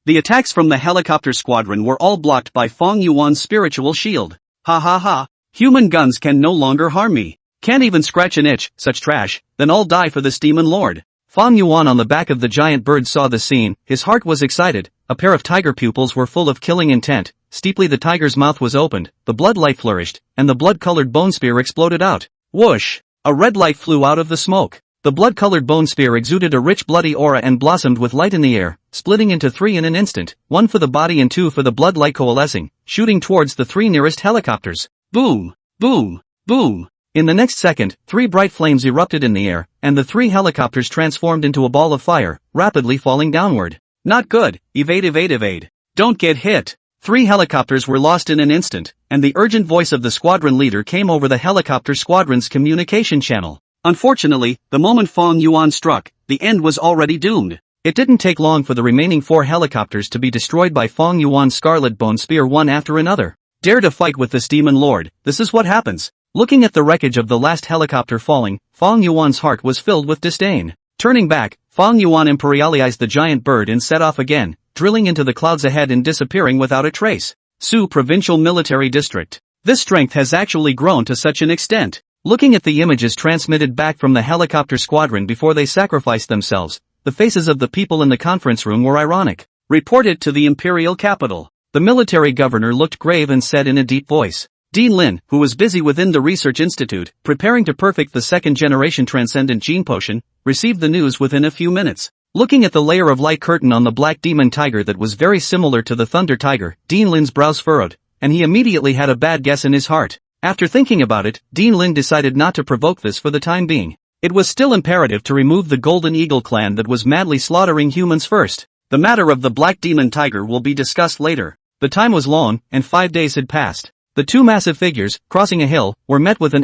The attacks from the helicopter squadron were all blocked by Fong Yuan's spiritual shield. Ha ha ha. Human guns can no longer harm me. Can't even scratch an itch, such trash, then I'll die for this demon lord. Fong Yuan on the back of the giant bird saw the scene, his heart was excited, a pair of tiger pupils were full of killing intent, steeply the tiger's mouth was opened, the blood light flourished, and the blood-colored bone spear exploded out. Whoosh! A red light flew out of the smoke. The blood-colored bone spear exuded a rich bloody aura and blossomed with light in the air, splitting into 3 in an instant, 1 for the body and 2 for the blood light coalescing, shooting towards the 3 nearest helicopters. Boom! Boom! Boom! In the next second, 3 bright flames erupted in the air, and the 3 helicopters transformed into a ball of fire, rapidly falling downward. Not good. Evade, evade, evade. Don't get hit. 3 helicopters were lost in an instant, and the urgent voice of the squadron leader came over the helicopter squadron's communication channel. Unfortunately, the moment Fong Yuan struck, the end was already doomed. It didn't take long for the remaining 4 helicopters to be destroyed by Fong Yuan's scarlet bone spear one after another. Dare to fight with this demon lord, this is what happens. Looking at the wreckage of the last helicopter falling, Fong Yuan's heart was filled with disdain. Turning back, Fong Yuan imperialized the giant bird and set off again, drilling into the clouds ahead and disappearing without a trace. Su Provincial Military District. This strength has actually grown to such an extent. Looking at the images transmitted back from the helicopter squadron before they sacrificed themselves, the faces of the people in the conference room were ironic. Reported to the imperial capital. The military governor looked grave and said in a deep voice. Dean Lin, who was busy within the research institute, preparing to perfect the second-generation transcendent gene potion, received the news within a few minutes. Looking at the layer of light curtain on the black demon tiger that was very similar to the thunder tiger, Dean Lin's brows furrowed, and he immediately had a bad guess in his heart. After thinking about it, Dean Lin decided not to provoke this for the time being. It was still imperative to remove the Golden Eagle clan that was madly slaughtering humans first. The matter of the black demon tiger will be discussed later. The time was long, and 5 days had passed. The two massive figures, crossing a hill, were met with an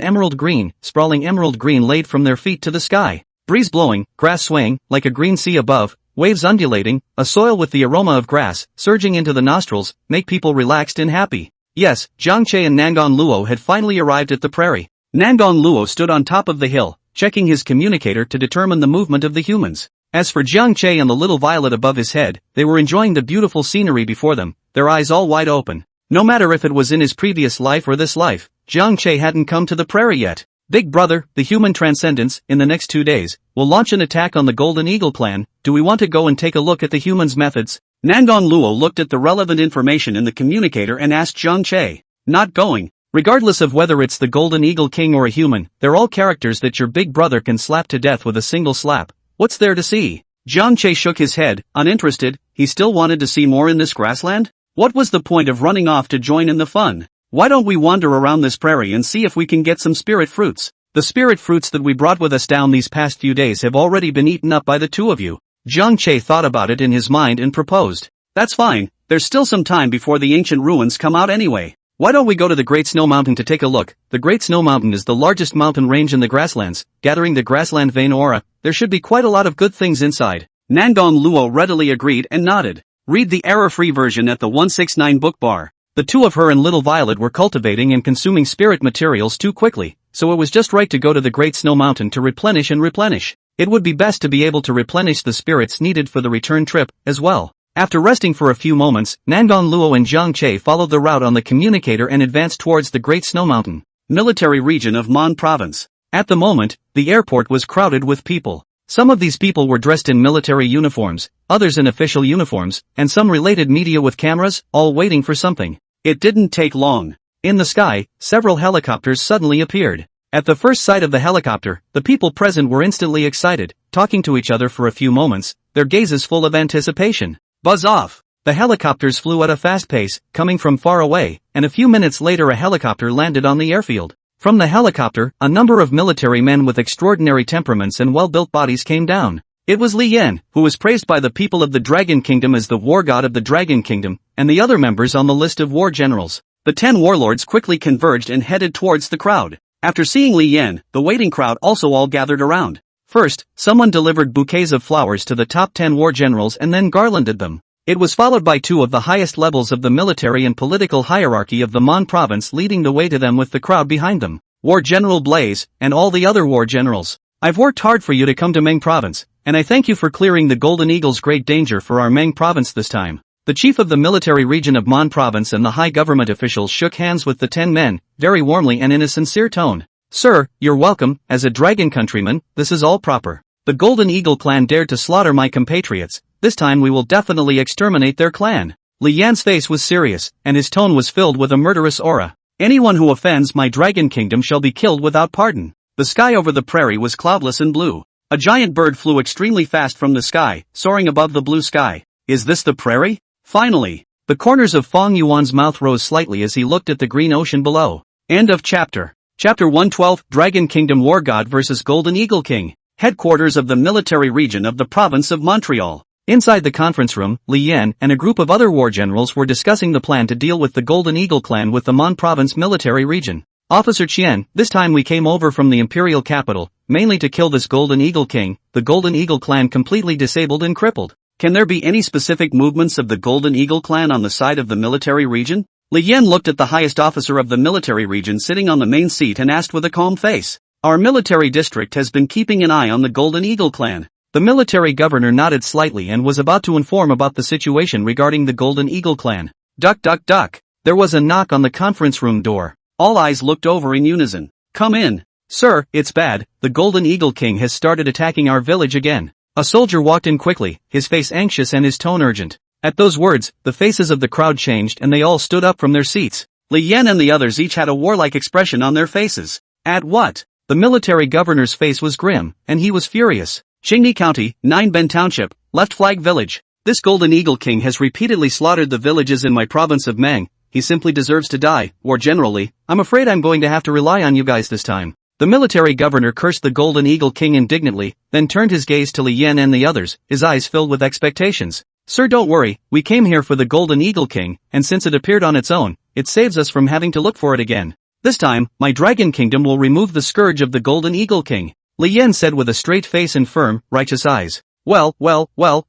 sprawling emerald green laid from their feet to the sky. Breeze blowing, grass swaying, like a green sea above, waves undulating, a soil with the aroma of grass, surging into the nostrils, make people relaxed and happy. Yes, Jiang Che and Nangon Luo had finally arrived at the prairie. Nangon Luo stood on top of the hill, checking his communicator to determine the movement of the humans. As for Jiang Che and the little violet above his head, they were enjoying the beautiful scenery before them, their eyes all wide open. No matter if it was in his previous life or this life, Jiang Che hadn't come to the prairie yet. Big brother, the human transcendence, in the next 2 days, will launch an attack on the Golden Eagle clan. Do we want to go and take a look at the humans' methods? Nangon Luo looked at the relevant information in the communicator and asked Jiang Che. Not going. Regardless of whether it's the Golden Eagle King or a human, they're all characters that your big brother can slap to death with a single slap. What's there to see? Jiang Che shook his head, uninterested. He still wanted to see more in this grassland? What was the point of running off to join in the fun? Why don't we wander around this prairie and see if we can get some spirit fruits? The spirit fruits that we brought with us down these past few days have already been eaten up by the two of you. Jiang Che thought about it in his mind and proposed. That's fine, there's still some time before the ancient ruins come out anyway. Why don't we go to the Great Snow Mountain to take a look? The Great Snow Mountain is the largest mountain range in the grasslands, gathering the grassland vein aura. There should be quite a lot of good things inside. Nangon Luo readily agreed and nodded. Read the error-free version at the 169 book bar. The two of her and Little Violet were cultivating and consuming spirit materials too quickly, so it was just right to go to the Great Snow Mountain to replenish and replenish. It would be best to be able to replenish the spirits needed for the return trip, as well. After resting for a few moments, Nangon Luo and Jiang Che followed the route on the communicator and advanced towards the Great Snow Mountain, military region of Mon Province. At the moment, the airport was crowded with people. Some of these people were dressed in military uniforms, others in official uniforms, and some related media with cameras, all waiting for something. It didn't take long. In the sky, several helicopters suddenly appeared. At the first sight of the helicopter, the people present were instantly excited, talking to each other for a few moments, their gazes full of anticipation. Buzz off! The helicopters flew at a fast pace, coming from far away, and a few minutes later a helicopter landed on the airfield. From the helicopter, a number of military men with extraordinary temperaments and well-built bodies came down. It was Li Yan, who was praised by the people of the Dragon Kingdom as the war god of the Dragon Kingdom, and the other members on the list of war generals. The 10 warlords quickly converged and headed towards the crowd. After seeing Li Yan, the waiting crowd also all gathered around. First, someone delivered bouquets of flowers to the top 10 war generals and then garlanded them. It was followed by 2 of the highest levels of the military and political hierarchy of the Mon province leading the way to them with the crowd behind them. War General Blaze, and all the other war generals. I've worked hard for you to come to Meng province, and I thank you for clearing the Golden Eagle's great danger for our Meng province this time. The chief of the military region of Mon province and the high government officials shook hands with the 10 men, very warmly and in a sincere tone. Sir, you're welcome. As a dragon countryman, this is all proper. The Golden Eagle clan dared to slaughter my compatriots. This time we will definitely exterminate their clan. Li Yan's face was serious, and his tone was filled with a murderous aura. Anyone who offends my dragon kingdom shall be killed without pardon. The sky over the prairie was cloudless and blue. A giant bird flew extremely fast from the sky, soaring above the blue sky. Is this the prairie? Finally! The corners of Fong Yuan's mouth rose slightly as he looked at the green ocean below. End of chapter. Chapter 112, Dragon Kingdom War God vs. Golden Eagle King. Headquarters of the military region of the province of Montreal. Inside the conference room, Li Yan and a group of other war generals were discussing the plan to deal with the Golden Eagle clan with the Mon province military region. Officer Qian, this time we came over from the imperial capital, mainly to kill this Golden Eagle King, the Golden Eagle clan completely disabled and crippled. Can there be any specific movements of the Golden Eagle clan on the side of the military region? Li Yan looked at the highest officer of the military region sitting on the main seat and asked with a calm face. Our military district has been keeping an eye on the Golden Eagle clan. The military governor nodded slightly and was about to inform about the situation regarding the Golden Eagle clan. Duck duck duck. There was a knock on the conference room door. All eyes looked over in unison. Come in. Sir, it's bad, the Golden Eagle King has started attacking our village again. A soldier walked in quickly, his face anxious and his tone urgent. At those words, the faces of the crowd changed and they all stood up from their seats. Li Yan and the others each had a warlike expression on their faces. At what? The military governor's face was grim, and he was furious. Qingni County, 9 Ben Township, Left Flag Village. This Golden Eagle King has repeatedly slaughtered the villages in my province of Meng. He simply deserves to die, or generally, I'm afraid I'm going to have to rely on you guys this time. The military governor cursed the Golden Eagle King indignantly, then turned his gaze to Li Yan and the others, his eyes filled with expectations. Sir, don't worry, we came here for the Golden Eagle King, and since it appeared on its own, it saves us from having to look for it again. This time, my Dragon Kingdom will remove the scourge of the Golden Eagle King, Li Yan said with a straight face and firm, righteous eyes. Well,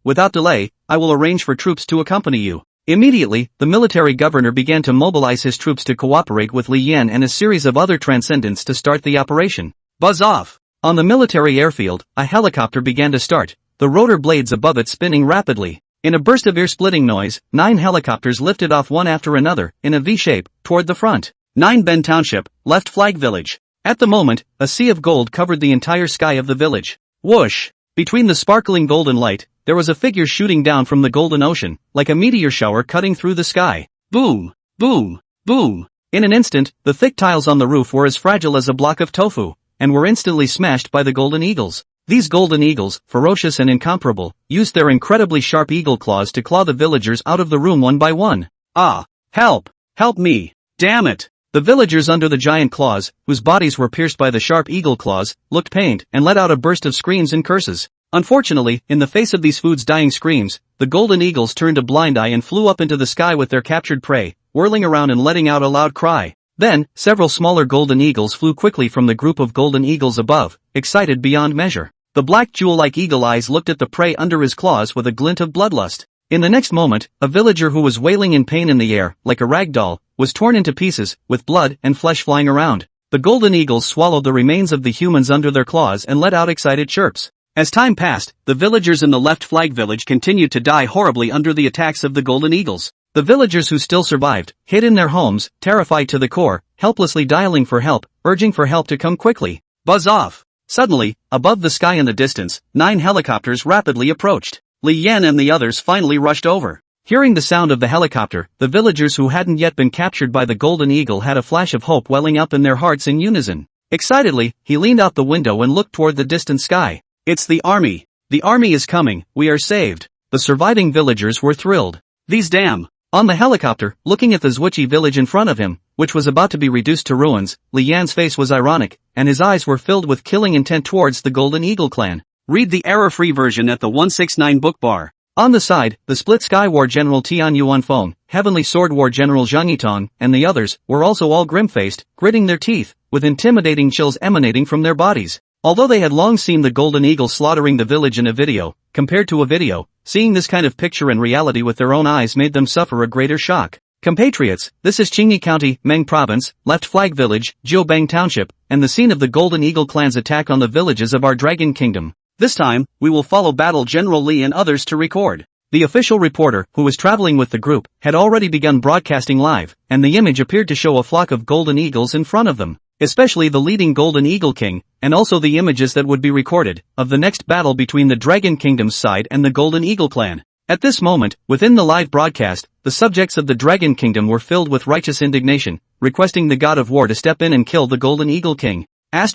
without delay, I will arrange for troops to accompany you. Immediately, the military governor began to mobilize his troops to cooperate with Li Yan and a series of other transcendents to start the operation. Buzz off! On the military airfield, a helicopter began to start, the rotor blades above it spinning rapidly. In a burst of ear-splitting noise, 9 helicopters lifted off one after another, in a V-shape, toward the front. 9 Ben Township, Left Flag Village. At the moment, a sea of gold covered the entire sky of the village. Whoosh! Between the sparkling golden light, there was a figure shooting down from the golden ocean, like a meteor shower cutting through the sky. Boom! Boom! Boom! In an instant, the thick tiles on the roof were as fragile as a block of tofu, and were instantly smashed by the golden eagles. These golden eagles, ferocious and incomparable, used their incredibly sharp eagle claws to claw the villagers out of the room one by one. Ah! Help! Help me! Damn it! The villagers under the giant claws, whose bodies were pierced by the sharp eagle claws, looked pained and let out a burst of screams and curses. Unfortunately, in the face of these foods' dying screams, the golden eagles turned a blind eye and flew up into the sky with their captured prey, whirling around and letting out a loud cry. Then, several smaller golden eagles flew quickly from the group of golden eagles above, excited beyond measure. The black jewel-like eagle eyes looked at the prey under his claws with a glint of bloodlust. In the next moment, a villager who was wailing in pain in the air, like a rag doll, was torn into pieces, with blood and flesh flying around. The golden eagles swallowed the remains of the humans under their claws and let out excited chirps. As time passed, the villagers in the Left Flag Village continued to die horribly under the attacks of the golden eagles. The villagers who still survived, hid in their homes, terrified to the core, helplessly dialing for help, urging for help to come quickly. Buzz off! Suddenly, above the sky in the distance, 9 helicopters rapidly approached. Li Yan and the others finally rushed over. Hearing the sound of the helicopter, the villagers who hadn't yet been captured by the golden eagle had a flash of hope welling up in their hearts in unison. Excitedly, he leaned out the window and looked toward the distant sky. It's the army! The army is coming, we are saved! The surviving villagers were thrilled. These damn! On the helicopter, looking at the Zwitchy village in front of him, which was about to be reduced to ruins, Li Yan's face was ironic, and his eyes were filled with killing intent towards the Golden Eagle clan. Read the error-free version at the 169 book bar. On the side, the Split Sky War General Tian Yuan Fong, Heavenly Sword War General Zhang Yitong, and the others, were also all grim-faced, gritting their teeth, with intimidating chills emanating from their bodies. Although they had long seen the Golden Eagle slaughtering the village in a video, compared to a video, seeing this kind of picture in reality with their own eyes made them suffer a greater shock. Compatriots, this is Qingyi County, Meng Province, Left Flag Village, Jiubang Township, and the scene of the Golden Eagle clan's attack on the villages of our Dragon Kingdom. This time, we will follow Battle General Li and others to record. The official reporter, who was traveling with the group, had already begun broadcasting live, and the image appeared to show a flock of golden eagles in front of them, especially the leading Golden Eagle King, and also the images that would be recorded, of the next battle between the Dragon Kingdom's side and the Golden Eagle clan. At this moment, within the live broadcast, the subjects of the Dragon Kingdom were filled with righteous indignation, requesting the God of War to step in and kill the Golden Eagle King. These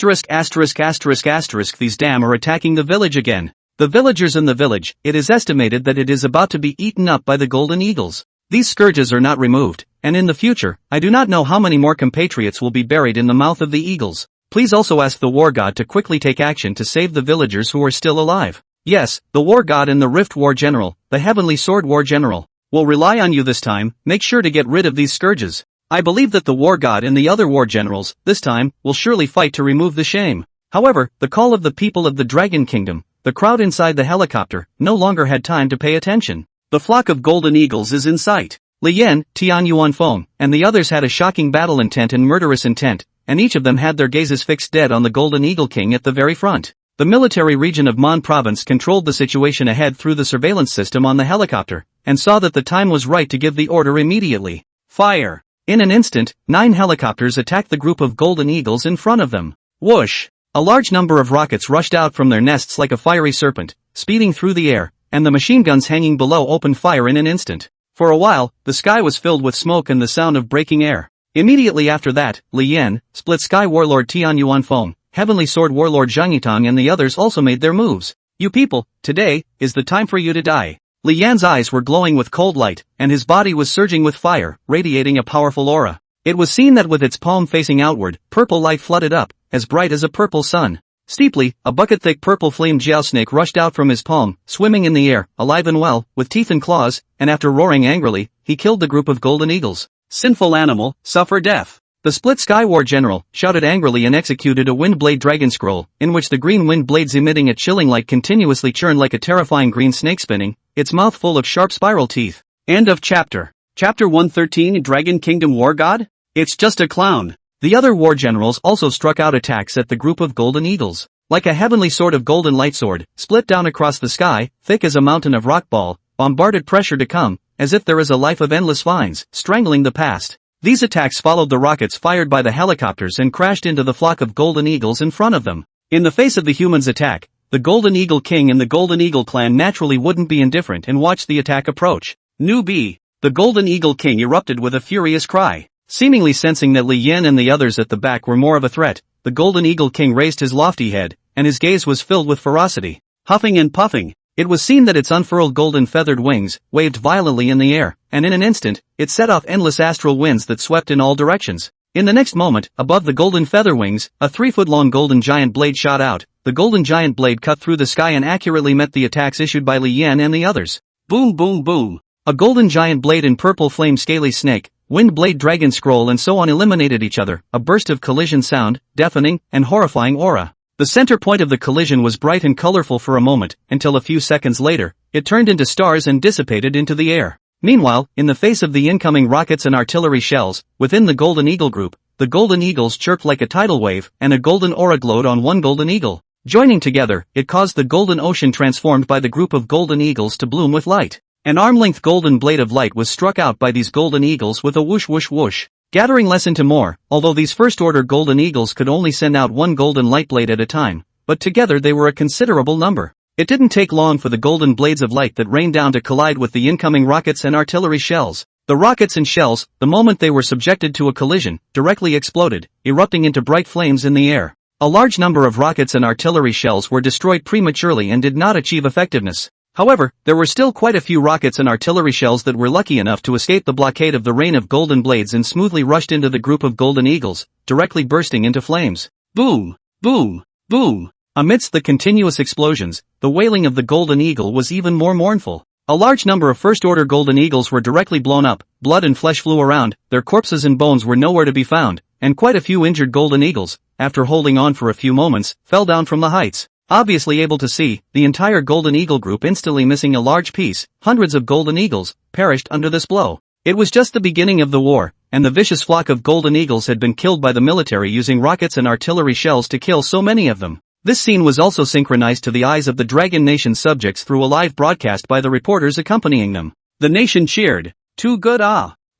damn are attacking the village again. The villagers in the village, it is estimated that it is about to be eaten up by the Golden Eagles. These scourges are not removed, and in the future, I do not know how many more compatriots will be buried in the mouth of the eagles. Please also ask the War God to quickly take action to save the villagers who are still alive. Yes, the War God and the Rift War General, the Heavenly Sword War General, will rely on you this time. Make sure to get rid of these scourges. I believe that the War God and the other War Generals, this time, will surely fight to remove the shame. However, the call of the people of the Dragon Kingdom, the crowd inside the helicopter, no longer had time to pay attention. The flock of golden eagles is in sight. Li Yan, Tian Yuan Fong, and the others had a shocking battle intent and murderous intent, and each of them had their gazes fixed dead on the Golden Eagle King at the very front. The military region of Mon Province controlled the situation ahead through the surveillance system on the helicopter, and saw that the time was right to give the order immediately. Fire! In an instant, 9 helicopters attacked the group of golden eagles in front of them. Whoosh! A large number of rockets rushed out from their nests like a fiery serpent, speeding through the air, and the machine guns hanging below opened fire in an instant. For a while, the sky was filled with smoke and the sound of breaking air. Immediately after that, Li Yan, Split Sky Warlord Tian Yuan Fong, Heavenly Sword Warlord Zhang Yitong and the others also made their moves. You people, today, is the time for you to die. Li Yan's eyes were glowing with cold light, and his body was surging with fire, radiating a powerful aura. It was seen that with its palm facing outward, purple light flooded up, as bright as a purple sun. Steeply, a bucket-thick purple flame jiao snake rushed out from his palm, swimming in the air, alive and well, with teeth and claws, and after roaring angrily, he killed the group of golden eagles. Sinful animal, suffer death. The split sky war general shouted angrily and executed a wind blade dragon scroll, in which the green wind blades emitting a chilling light continuously churned like a terrifying green snake spinning, its mouth full of sharp spiral teeth. End of chapter. Chapter 113 Dragon Kingdom War God? It's just a clown. The other war generals also struck out attacks at the group of golden eagles. Like a heavenly sword of golden light sword, split down across the sky, thick as a mountain of rock ball, bombarded pressure to come, as if there is a life of endless vines, strangling the past. These attacks followed the rockets fired by the helicopters and crashed into the flock of golden eagles in front of them. In the face of the humans' attack, the Golden Eagle King and the Golden Eagle clan naturally wouldn't be indifferent and watched the attack approach. Newbie! The Golden Eagle King erupted with a furious cry. Seemingly sensing that Li Yan and the others at the back were more of a threat, the Golden Eagle King raised his lofty head, and his gaze was filled with ferocity. Huffing and puffing, it was seen that its unfurled golden feathered wings waved violently in the air, and in an instant, it set off endless astral winds that swept in all directions. In the next moment, above the golden feather wings, a 3-foot-long golden giant blade shot out. The golden giant blade cut through the sky and accurately met the attacks issued by Li Yan and the others. Boom boom boom. A golden giant blade and purple flame scaly snake, wind blade dragon scroll and so on eliminated each other, a burst of collision sound, deafening, and horrifying aura. The center point of the collision was bright and colorful for a moment, until a few seconds later, it turned into stars and dissipated into the air. Meanwhile, in the face of the incoming rockets and artillery shells, within the Golden Eagle group, the golden eagles chirped like a tidal wave, and a golden aura glowed on one golden eagle. Joining together, it caused the golden ocean transformed by the group of golden eagles to bloom with light. An arm-length golden blade of light was struck out by these golden eagles with a whoosh whoosh whoosh, gathering less into more, although these first-order golden eagles could only send out one golden light blade at a time, but together they were a considerable number. It didn't take long for the golden blades of light that rained down to collide with the incoming rockets and artillery shells. The rockets and shells, the moment they were subjected to a collision, directly exploded, erupting into bright flames in the air. A large number of rockets and artillery shells were destroyed prematurely and did not achieve effectiveness. However, there were still quite a few rockets and artillery shells that were lucky enough to escape the blockade of the rain of golden blades and smoothly rushed into the group of golden eagles, directly bursting into flames. Boom! Boom! Boom! Amidst the continuous explosions, the wailing of the golden eagle was even more mournful. A large number of first-order golden eagles were directly blown up, blood and flesh flew around, their corpses and bones were nowhere to be found, and quite a few injured golden eagles, after holding on for a few moments, fell down from the heights. Obviously able to see, the entire Golden Eagle group instantly missing a large piece, hundreds of golden eagles, perished under this blow. It was just the beginning of the war, and the vicious flock of golden eagles had been killed by the military using rockets and artillery shells to kill so many of them. This scene was also synchronized to the eyes of the Dragon Nation subjects through a live broadcast by the reporters accompanying them. The nation cheered. Too good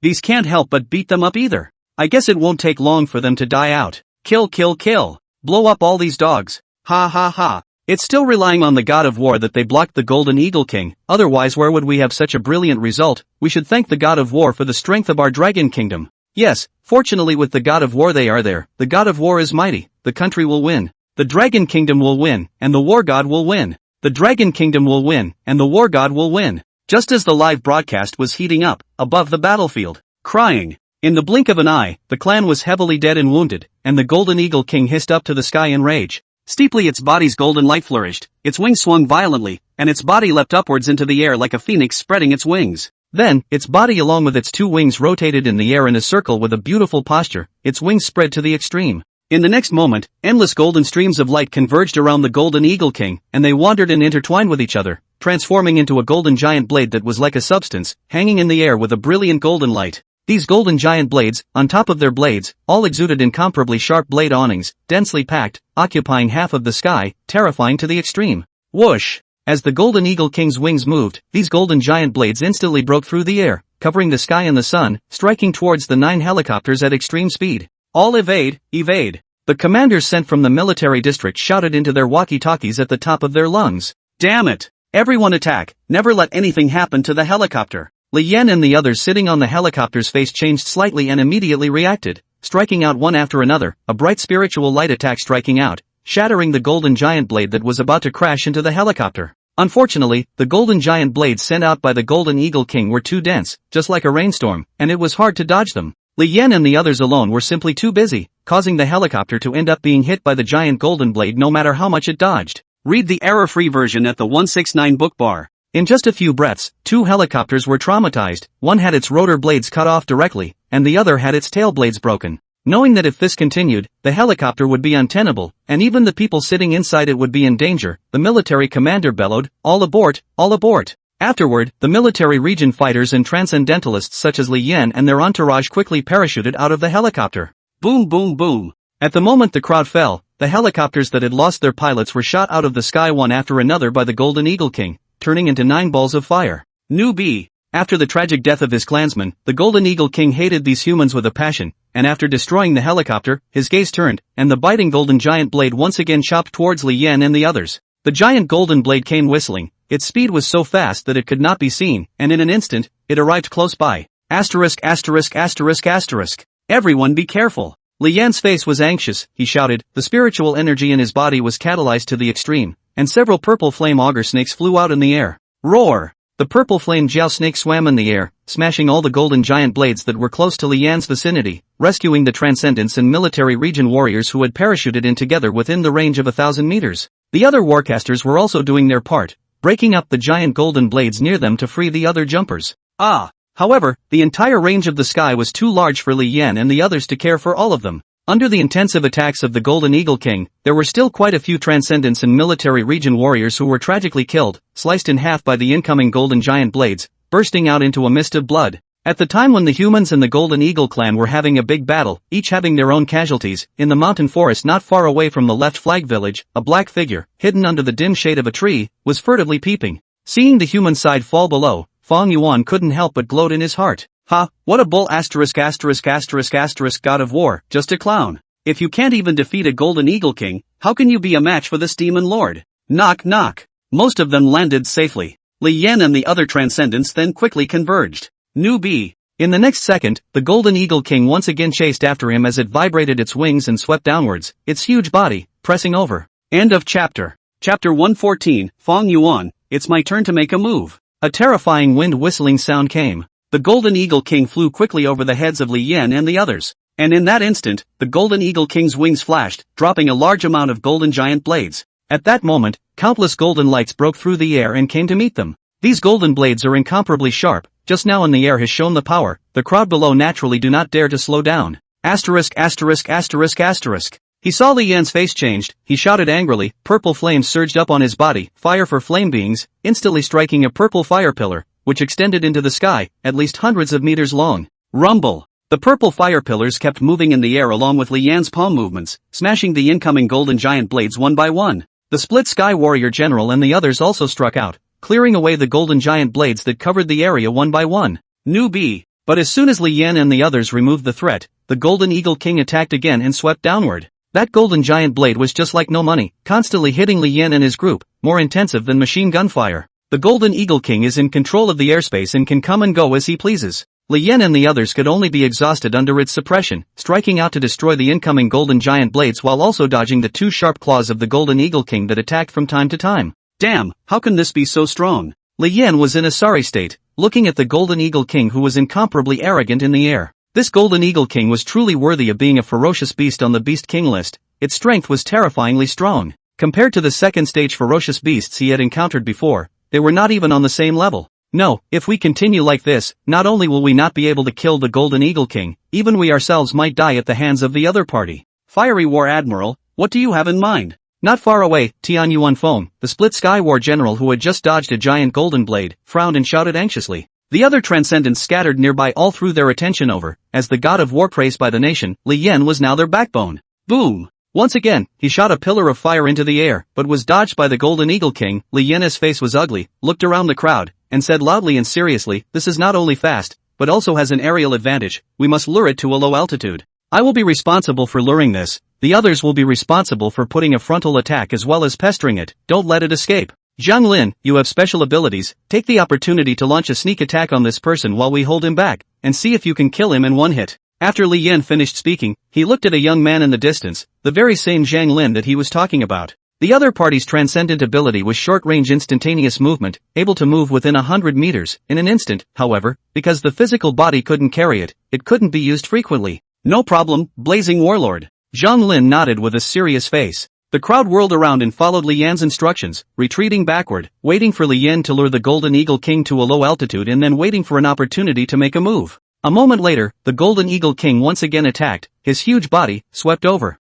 these can't help but beat them up either. I guess it won't take long for them to die out. Kill kill kill. Blow up all these dogs. Ha ha ha. It's still relying on the god of war that they blocked the Golden Eagle King, otherwise where would we have such a brilliant result? We should thank the god of war for the strength of our dragon kingdom. Yes, fortunately with the god of war they are there, the god of war is mighty, the country will win. The dragon kingdom will win, and the war god will win. The dragon kingdom will win, and the war god will win. Just as the live broadcast was heating up, above the battlefield, crying. In the blink of an eye, the clan was heavily dead and wounded, and the Golden Eagle King hissed up to the sky in rage. Steeply its body's golden light flourished, its wings swung violently, and its body leapt upwards into the air like a phoenix spreading its wings. Then, its body along with its two wings rotated in the air in a circle with a beautiful posture, its wings spread to the extreme. In the next moment, endless golden streams of light converged around the Golden Eagle King, and they wandered and intertwined with each other, transforming into a golden giant blade that was like a substance, hanging in the air with a brilliant golden light. These golden giant blades, on top of their blades, all exuded incomparably sharp blade awnings, densely packed, occupying half of the sky, terrifying to the extreme. Whoosh! As the Golden Eagle King's wings moved, these golden giant blades instantly broke through the air, covering the sky and the sun, striking towards the 9 helicopters at extreme speed. All evade, evade! The commanders sent from the military district shouted into their walkie-talkies at the top of their lungs. Damn it! Everyone attack, never let anything happen to the helicopter. Li Yan and the others sitting on the helicopter's face changed slightly and immediately reacted, striking out one after another, a bright spiritual light attack striking out, shattering the golden giant blade that was about to crash into the helicopter. Unfortunately, the golden giant blades sent out by the Golden Eagle King were too dense, just like a rainstorm, and it was hard to dodge them. Li Yan and the others alone were simply too busy, causing the helicopter to end up being hit by the giant golden blade no matter how much it dodged. Read the error-free version at the 169 book bar. In just a few breaths, 2 helicopters were traumatized, one had its rotor blades cut off directly, and the other had its tail blades broken. Knowing that if this continued, the helicopter would be untenable, and even the people sitting inside it would be in danger, the military commander bellowed, "All abort, all abort!" Afterward, the military region fighters and transcendentalists such as Li Yan and their entourage quickly parachuted out of the helicopter. Boom boom boom. At the moment the crowd fell, the helicopters that had lost their pilots were shot out of the sky one after another by the Golden Eagle King, turning into 9 balls of fire. Newbie. After the tragic death of his clansmen, the Golden Eagle King hated these humans with a passion, and after destroying the helicopter, his gaze turned, and the biting golden giant blade once again chopped towards Li Yan and the others. The giant golden blade came whistling, its speed was so fast that it could not be seen, and in an instant, it arrived close by. Asterisk asterisk asterisk asterisk. Everyone be careful. Li Yan's face was anxious, he shouted, the spiritual energy in his body was catalyzed to the extreme, and several purple flame auger snakes flew out in the air. Roar! The purple flame Jiao snake swam in the air, smashing all the golden giant blades that were close to Li Yan's vicinity, rescuing the Transcendents and military region warriors who had parachuted in together within the range of 1,000 meters. The other warcasters were also doing their part, breaking up the giant golden blades near them to free the other jumpers. However, the entire range of the sky was too large for Li Yan and the others to care for all of them. Under the intensive attacks of the Golden Eagle King, there were still quite a few Transcendents and military region warriors who were tragically killed, sliced in half by the incoming golden giant blades, bursting out into a mist of blood. At the time when the humans and the Golden Eagle clan were having a big battle, each having their own casualties, in the mountain forest not far away from the left flag village, a black figure, hidden under the dim shade of a tree, was furtively peeping. Seeing the human side fall below, Fong Yuan couldn't help but gloat in his heart. Ha, what a bull asterisk asterisk asterisk asterisk god of war, just a clown. If you can't even defeat a Golden Eagle King, how can you be a match for this demon lord? Knock knock. Most of them landed safely. Li Yan and the other Transcendents then quickly converged. Newbie. In the next second, the Golden Eagle King once again chased after him as it vibrated its wings and swept downwards, its huge body, pressing over. End of chapter. Chapter 114, Fong Yuan, it's my turn to make a move. A terrifying wind whistling sound came. The Golden Eagle King flew quickly over the heads of Li Yan and the others. And in that instant, the Golden Eagle King's wings flashed, dropping a large amount of golden giant blades. At that moment, countless golden lights broke through the air and came to meet them. These golden blades are incomparably sharp, just now in the air has shown the power, the crowd below naturally do not dare to slow down. Asterisk asterisk asterisk asterisk. He saw Li Yan's face changed, he shouted angrily, purple flames surged up on his body, fire for flame beings, instantly striking a purple fire pillar, which extended into the sky, at least hundreds of meters long. Rumble! The purple fire pillars kept moving in the air along with Li Yan's palm movements, smashing the incoming golden giant blades one by one. The split sky warrior general and the others also struck out, clearing away the golden giant blades that covered the area one by one. Newbie! But as soon as Li Yan and the others removed the threat, the Golden Eagle King attacked again and swept downward. That golden giant blade was just like no money, constantly hitting Li Yan and his group, more intensive than machine gun fire. The Golden Eagle King is in control of the airspace and can come and go as he pleases. Li Yan and the others could only be exhausted under its suppression, striking out to destroy the incoming golden giant blades while also dodging the 2 sharp claws of the Golden Eagle King that attacked from time to time. Damn, how can this be so strong? Li Yan was in a sorry state, looking at the Golden Eagle King who was incomparably arrogant in the air. This Golden Eagle King was truly worthy of being a ferocious beast on the Beast King list. Its strength was terrifyingly strong. Compared to the second stage ferocious beasts he had encountered before, they were not even on the same level. No, if we continue like this, not only will we not be able to kill the Golden Eagle King, even we ourselves might die at the hands of the other party. Fiery War Admiral, what do you have in mind? Not far away, Tian Yuan Feng, the split sky war general who had just dodged a giant golden blade, frowned and shouted anxiously. The other Transcendents scattered nearby all threw their attention over, as the god of war praised by the nation, Li Yan was now their backbone. Boom! Once again, he shot a pillar of fire into the air, but was dodged by the Golden Eagle King. Li Yan's face was ugly, looked around the crowd, and said loudly and seriously, this is not only fast, but also has an aerial advantage, we must lure it to a low altitude. I will be responsible for luring this, the others will be responsible for putting a frontal attack as well as pestering it, don't let it escape. Zhang Lin, you have special abilities, take the opportunity to launch a sneak attack on this person while we hold him back, and see if you can kill him in one hit. After Li Yan finished speaking, he looked at a young man in the distance, the very same Zhang Lin that he was talking about. The other party's transcendent ability was short-range instantaneous movement, able to move within 100 meters, in an instant, however, because the physical body couldn't carry it, it couldn't be used frequently. No problem, blazing warlord. Zhang Lin nodded with a serious face. The crowd whirled around and followed Li Yan's instructions, retreating backward, waiting for Li Yan to lure the Golden Eagle King to a low altitude and then waiting for an opportunity to make a move. A moment later, the Golden Eagle King once again attacked, his huge body, swept over.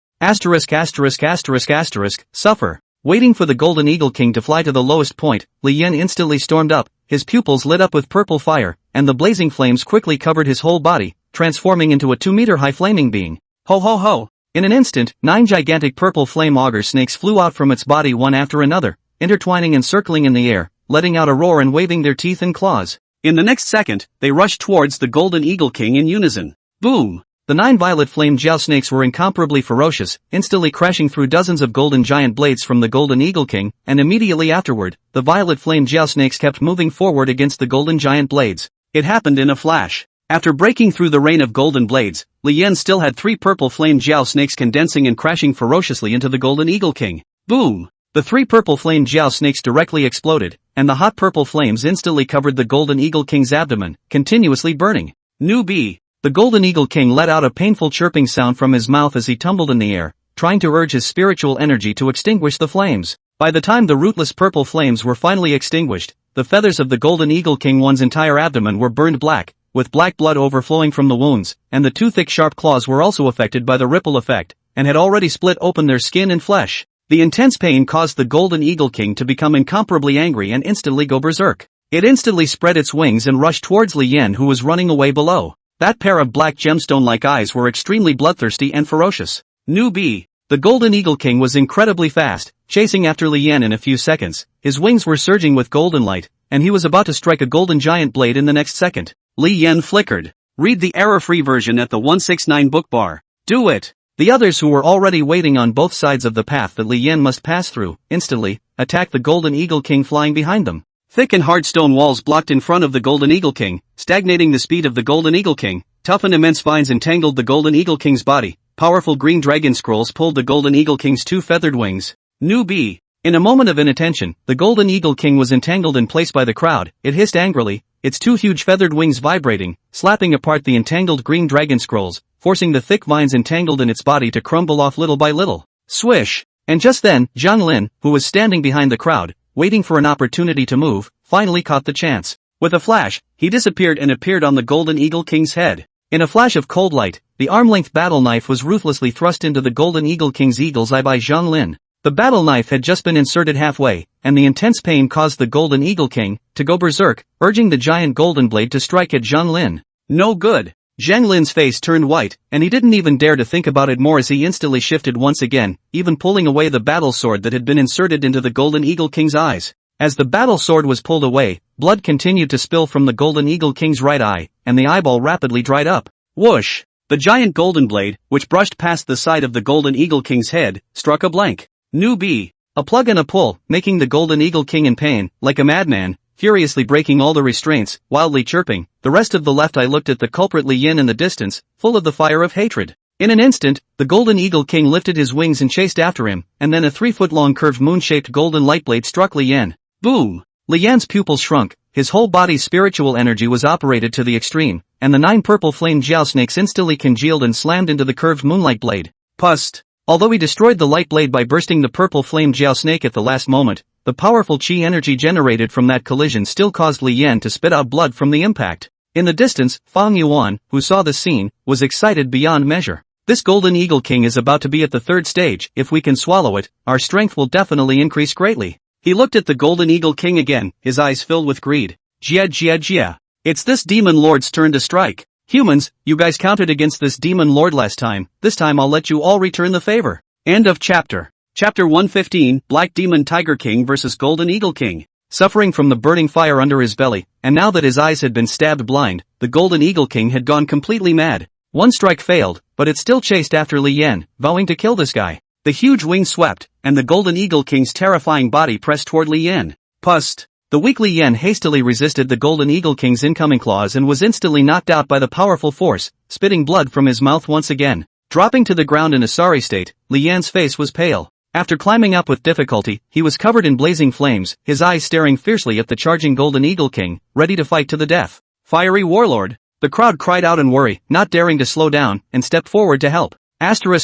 Suffer. Waiting for the Golden Eagle King to fly to the lowest point, Li Yan instantly stormed up, his pupils lit up with purple fire, and the blazing flames quickly covered his whole body, transforming into a 2-meter-high flaming being. Ho ho ho! In an instant, 9 gigantic purple flame auger snakes flew out from its body one after another, intertwining and circling in the air, letting out a roar and waving their teeth and claws. In the next second, they rushed towards the Golden Eagle King in unison. Boom! The 9 violet flame Jiao snakes were incomparably ferocious, instantly crashing through dozens of golden giant blades from the Golden Eagle King, and immediately afterward, the violet flame Jiao snakes kept moving forward against the golden giant blades. It happened in a flash. After breaking through the rain of golden blades, Li Yan still had 3 purple flame Jiao snakes condensing and crashing ferociously into the Golden Eagle King. Boom! The 3 purple flame Jiao snakes directly exploded, and the hot purple flames instantly covered the Golden Eagle King's abdomen, continuously burning. Newbie! The Golden Eagle King let out a painful chirping sound from his mouth as he tumbled in the air, trying to urge his spiritual energy to extinguish the flames. By the time the rootless purple flames were finally extinguished, the feathers of the Golden Eagle King one's entire abdomen were burned black, with black blood overflowing from the wounds, and the 2 thick sharp claws were also affected by the ripple effect, and had already split open their skin and flesh. The intense pain caused the Golden Eagle King to become incomparably angry and instantly go berserk. It instantly spread its wings and rushed towards Li Yan, who was running away below. That pair of black gemstone-like eyes were extremely bloodthirsty and ferocious. Newbie! The Golden Eagle King was incredibly fast, chasing after Li Yan in a few seconds. His wings were surging with golden light, and he was about to strike a golden giant blade in the next second. Li Yan flickered. Read the error-free version at the 169 book bar. Do it! The others, who were already waiting on both sides of the path that Li Yan must pass through, instantly attacked the Golden Eagle King flying behind them. Thick and hard stone walls blocked in front of the Golden Eagle King, stagnating the speed of the Golden Eagle King. Tough and immense vines entangled the Golden Eagle King's body. Powerful green dragon scrolls pulled the Golden Eagle King's 2 feathered wings. Newbie! In a moment of inattention, the Golden Eagle King was entangled in place by the crowd. It hissed angrily, its 2 huge feathered wings vibrating, slapping apart the entangled green dragon scrolls, forcing the thick vines entangled in its body to crumble off little by little. Swish! And just then, Zhang Lin, who was standing behind the crowd, waiting for an opportunity to move, finally caught the chance. With a flash, he disappeared and appeared on the Golden Eagle King's head. In a flash of cold light, the arm-length battle knife was ruthlessly thrust into the Golden Eagle King's eagle's eye by Zhang Lin. The battle knife had just been inserted halfway, and the intense pain caused the Golden Eagle King to go berserk, urging the giant golden blade to strike at Zhang Lin. No good. Zhang Lin's face turned white, and he didn't even dare to think about it more as he instantly shifted once again, even pulling away the battle sword that had been inserted into the Golden Eagle King's eyes. As the battle sword was pulled away, blood continued to spill from the Golden Eagle King's right eye, and the eyeball rapidly dried up. Whoosh! The giant golden blade, which brushed past the side of the Golden Eagle King's head, struck a blank. Newbie! A plug and a pull, making the Golden Eagle King in pain, like a madman, furiously breaking all the restraints, wildly chirping. The rest of the left eye looked at the culprit Li Yan in the distance, full of the fire of hatred. In an instant, the Golden Eagle King lifted his wings and chased after him, and then a 3-foot-long curved moon-shaped golden light blade struck Li Yan. Boom! Li Yan's pupils shrunk, his whole body's spiritual energy was operated to the extreme, and the 9 purple flame Jiao snakes instantly congealed and slammed into the curved moonlight blade. Pust! Although he destroyed the light blade by bursting the purple flame Jiao snake at the last moment, the powerful chi energy generated from that collision still caused Li Yan to spit out blood from the impact. In the distance, Fong Yuan, who saw the scene, was excited beyond measure. This Golden Eagle King is about to be at the 3rd stage. If we can swallow it, our strength will definitely increase greatly. He looked at the Golden Eagle King again, his eyes filled with greed. Jia. It's this demon lord's turn to strike. Humans, you guys counted against this demon lord last time, this time I'll let you all return the favor. End of chapter. Chapter 115, Black Demon Tiger King vs. Golden Eagle King. Suffering from the burning fire under his belly, and now that his eyes had been stabbed blind, the Golden Eagle King had gone completely mad. One strike failed, but it still chased after Li Yan, vowing to kill this guy. The huge wings swept, and the Golden Eagle King's terrifying body pressed toward Li Yan. Pust! The weak Li Yan hastily resisted the Golden Eagle King's incoming claws and was instantly knocked out by the powerful force, spitting blood from his mouth once again. Dropping to the ground in a sorry state, Li Yan's face was pale. After climbing up with difficulty, he was covered in blazing flames, his eyes staring fiercely at the charging Golden Eagle King, ready to fight to the death. Fiery warlord! The crowd cried out in worry, not daring to slow down, and stepped forward to help. Suffer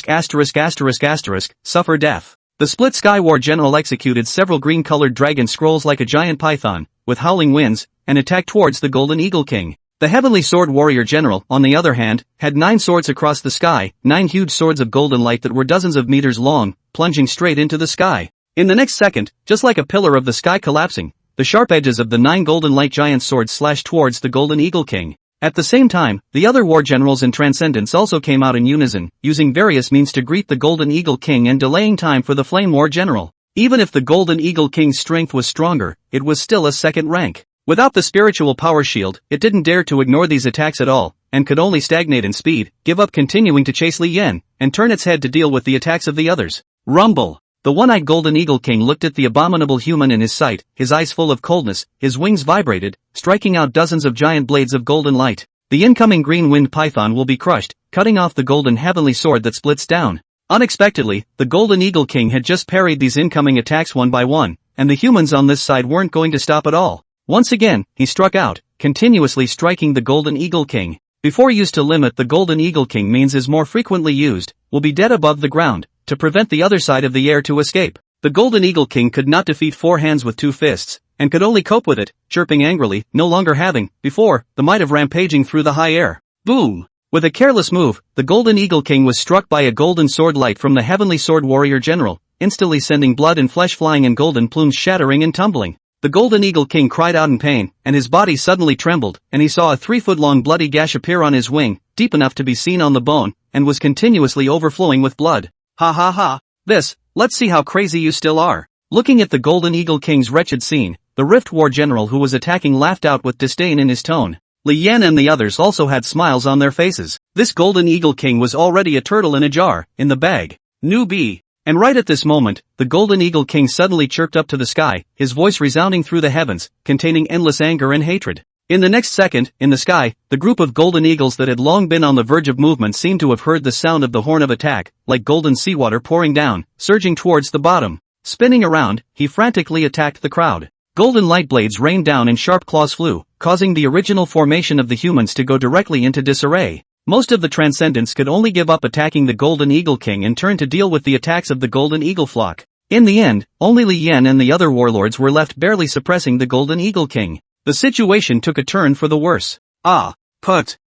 death. The Split Sky War general executed several green-colored dragon scrolls like a giant python, with howling winds, and attacked towards the Golden Eagle King. The Heavenly Sword Warrior General, on the other hand, had 9 swords across the sky, 9 huge swords of golden light that were dozens of meters long, plunging straight into the sky. In the next second, just like a pillar of the sky collapsing, the sharp edges of the 9 golden light giant swords slashed towards the Golden Eagle King. At the same time, the other war generals and transcendents also came out in unison, using various means to greet the Golden Eagle King and delaying time for the Flame War General. Even if the Golden Eagle King's strength was stronger, it was still a second rank. Without the spiritual power shield, it didn't dare to ignore these attacks at all, and could only stagnate in speed, give up continuing to chase Li Yan, and turn its head to deal with the attacks of the others. Rumble! The one-eyed Golden Eagle King looked at the abominable human in his sight, his eyes full of coldness, his wings vibrated, striking out dozens of giant blades of golden light. The incoming green-winged python will be crushed, cutting off the golden heavenly sword that splits down. Unexpectedly, the Golden Eagle King had just parried these incoming attacks one by one, and the humans on this side weren't going to stop at all. Once again, he struck out, continuously striking the Golden Eagle King. Before used to limit the Golden Eagle King means is more frequently used, will be dead above the ground, to prevent the other side of the air to escape. The Golden Eagle King could not defeat 4 hands with 2 fists, and could only cope with it, chirping angrily, no longer having, before, the might of rampaging through the high air. Boom! With a careless move, the Golden Eagle King was struck by a golden sword light from the Heavenly Sword Warrior General, instantly sending blood and flesh flying and golden plumes shattering and tumbling. The Golden Eagle King cried out in pain, and his body suddenly trembled, and he saw a 3-foot-long bloody gash appear on his wing, deep enough to be seen on the bone, and was continuously overflowing with blood. Ha ha ha! Let's see how crazy you still are. Looking at the Golden Eagle King's wretched scene, the Rift War General who was attacking laughed out with disdain in his tone. Li Yan and the others also had smiles on their faces. This Golden Eagle King was already a turtle in a jar, in the bag. Newbie. And right at this moment, the Golden Eagle King suddenly chirped up to the sky, his voice resounding through the heavens, containing endless anger and hatred. In the next second, in the sky, the group of golden eagles that had long been on the verge of movement seemed to have heard the sound of the horn of attack, like golden seawater pouring down, surging towards the bottom. Spinning around, he frantically attacked the crowd. Golden light blades rained down and sharp claws flew, causing the original formation of the humans to go directly into disarray. Most of the Transcendents could only give up attacking the Golden Eagle King and turn to deal with the attacks of the Golden Eagle flock. In the end, only Li Yan and the other warlords were left barely suppressing the Golden Eagle King. The situation took a turn for the worse.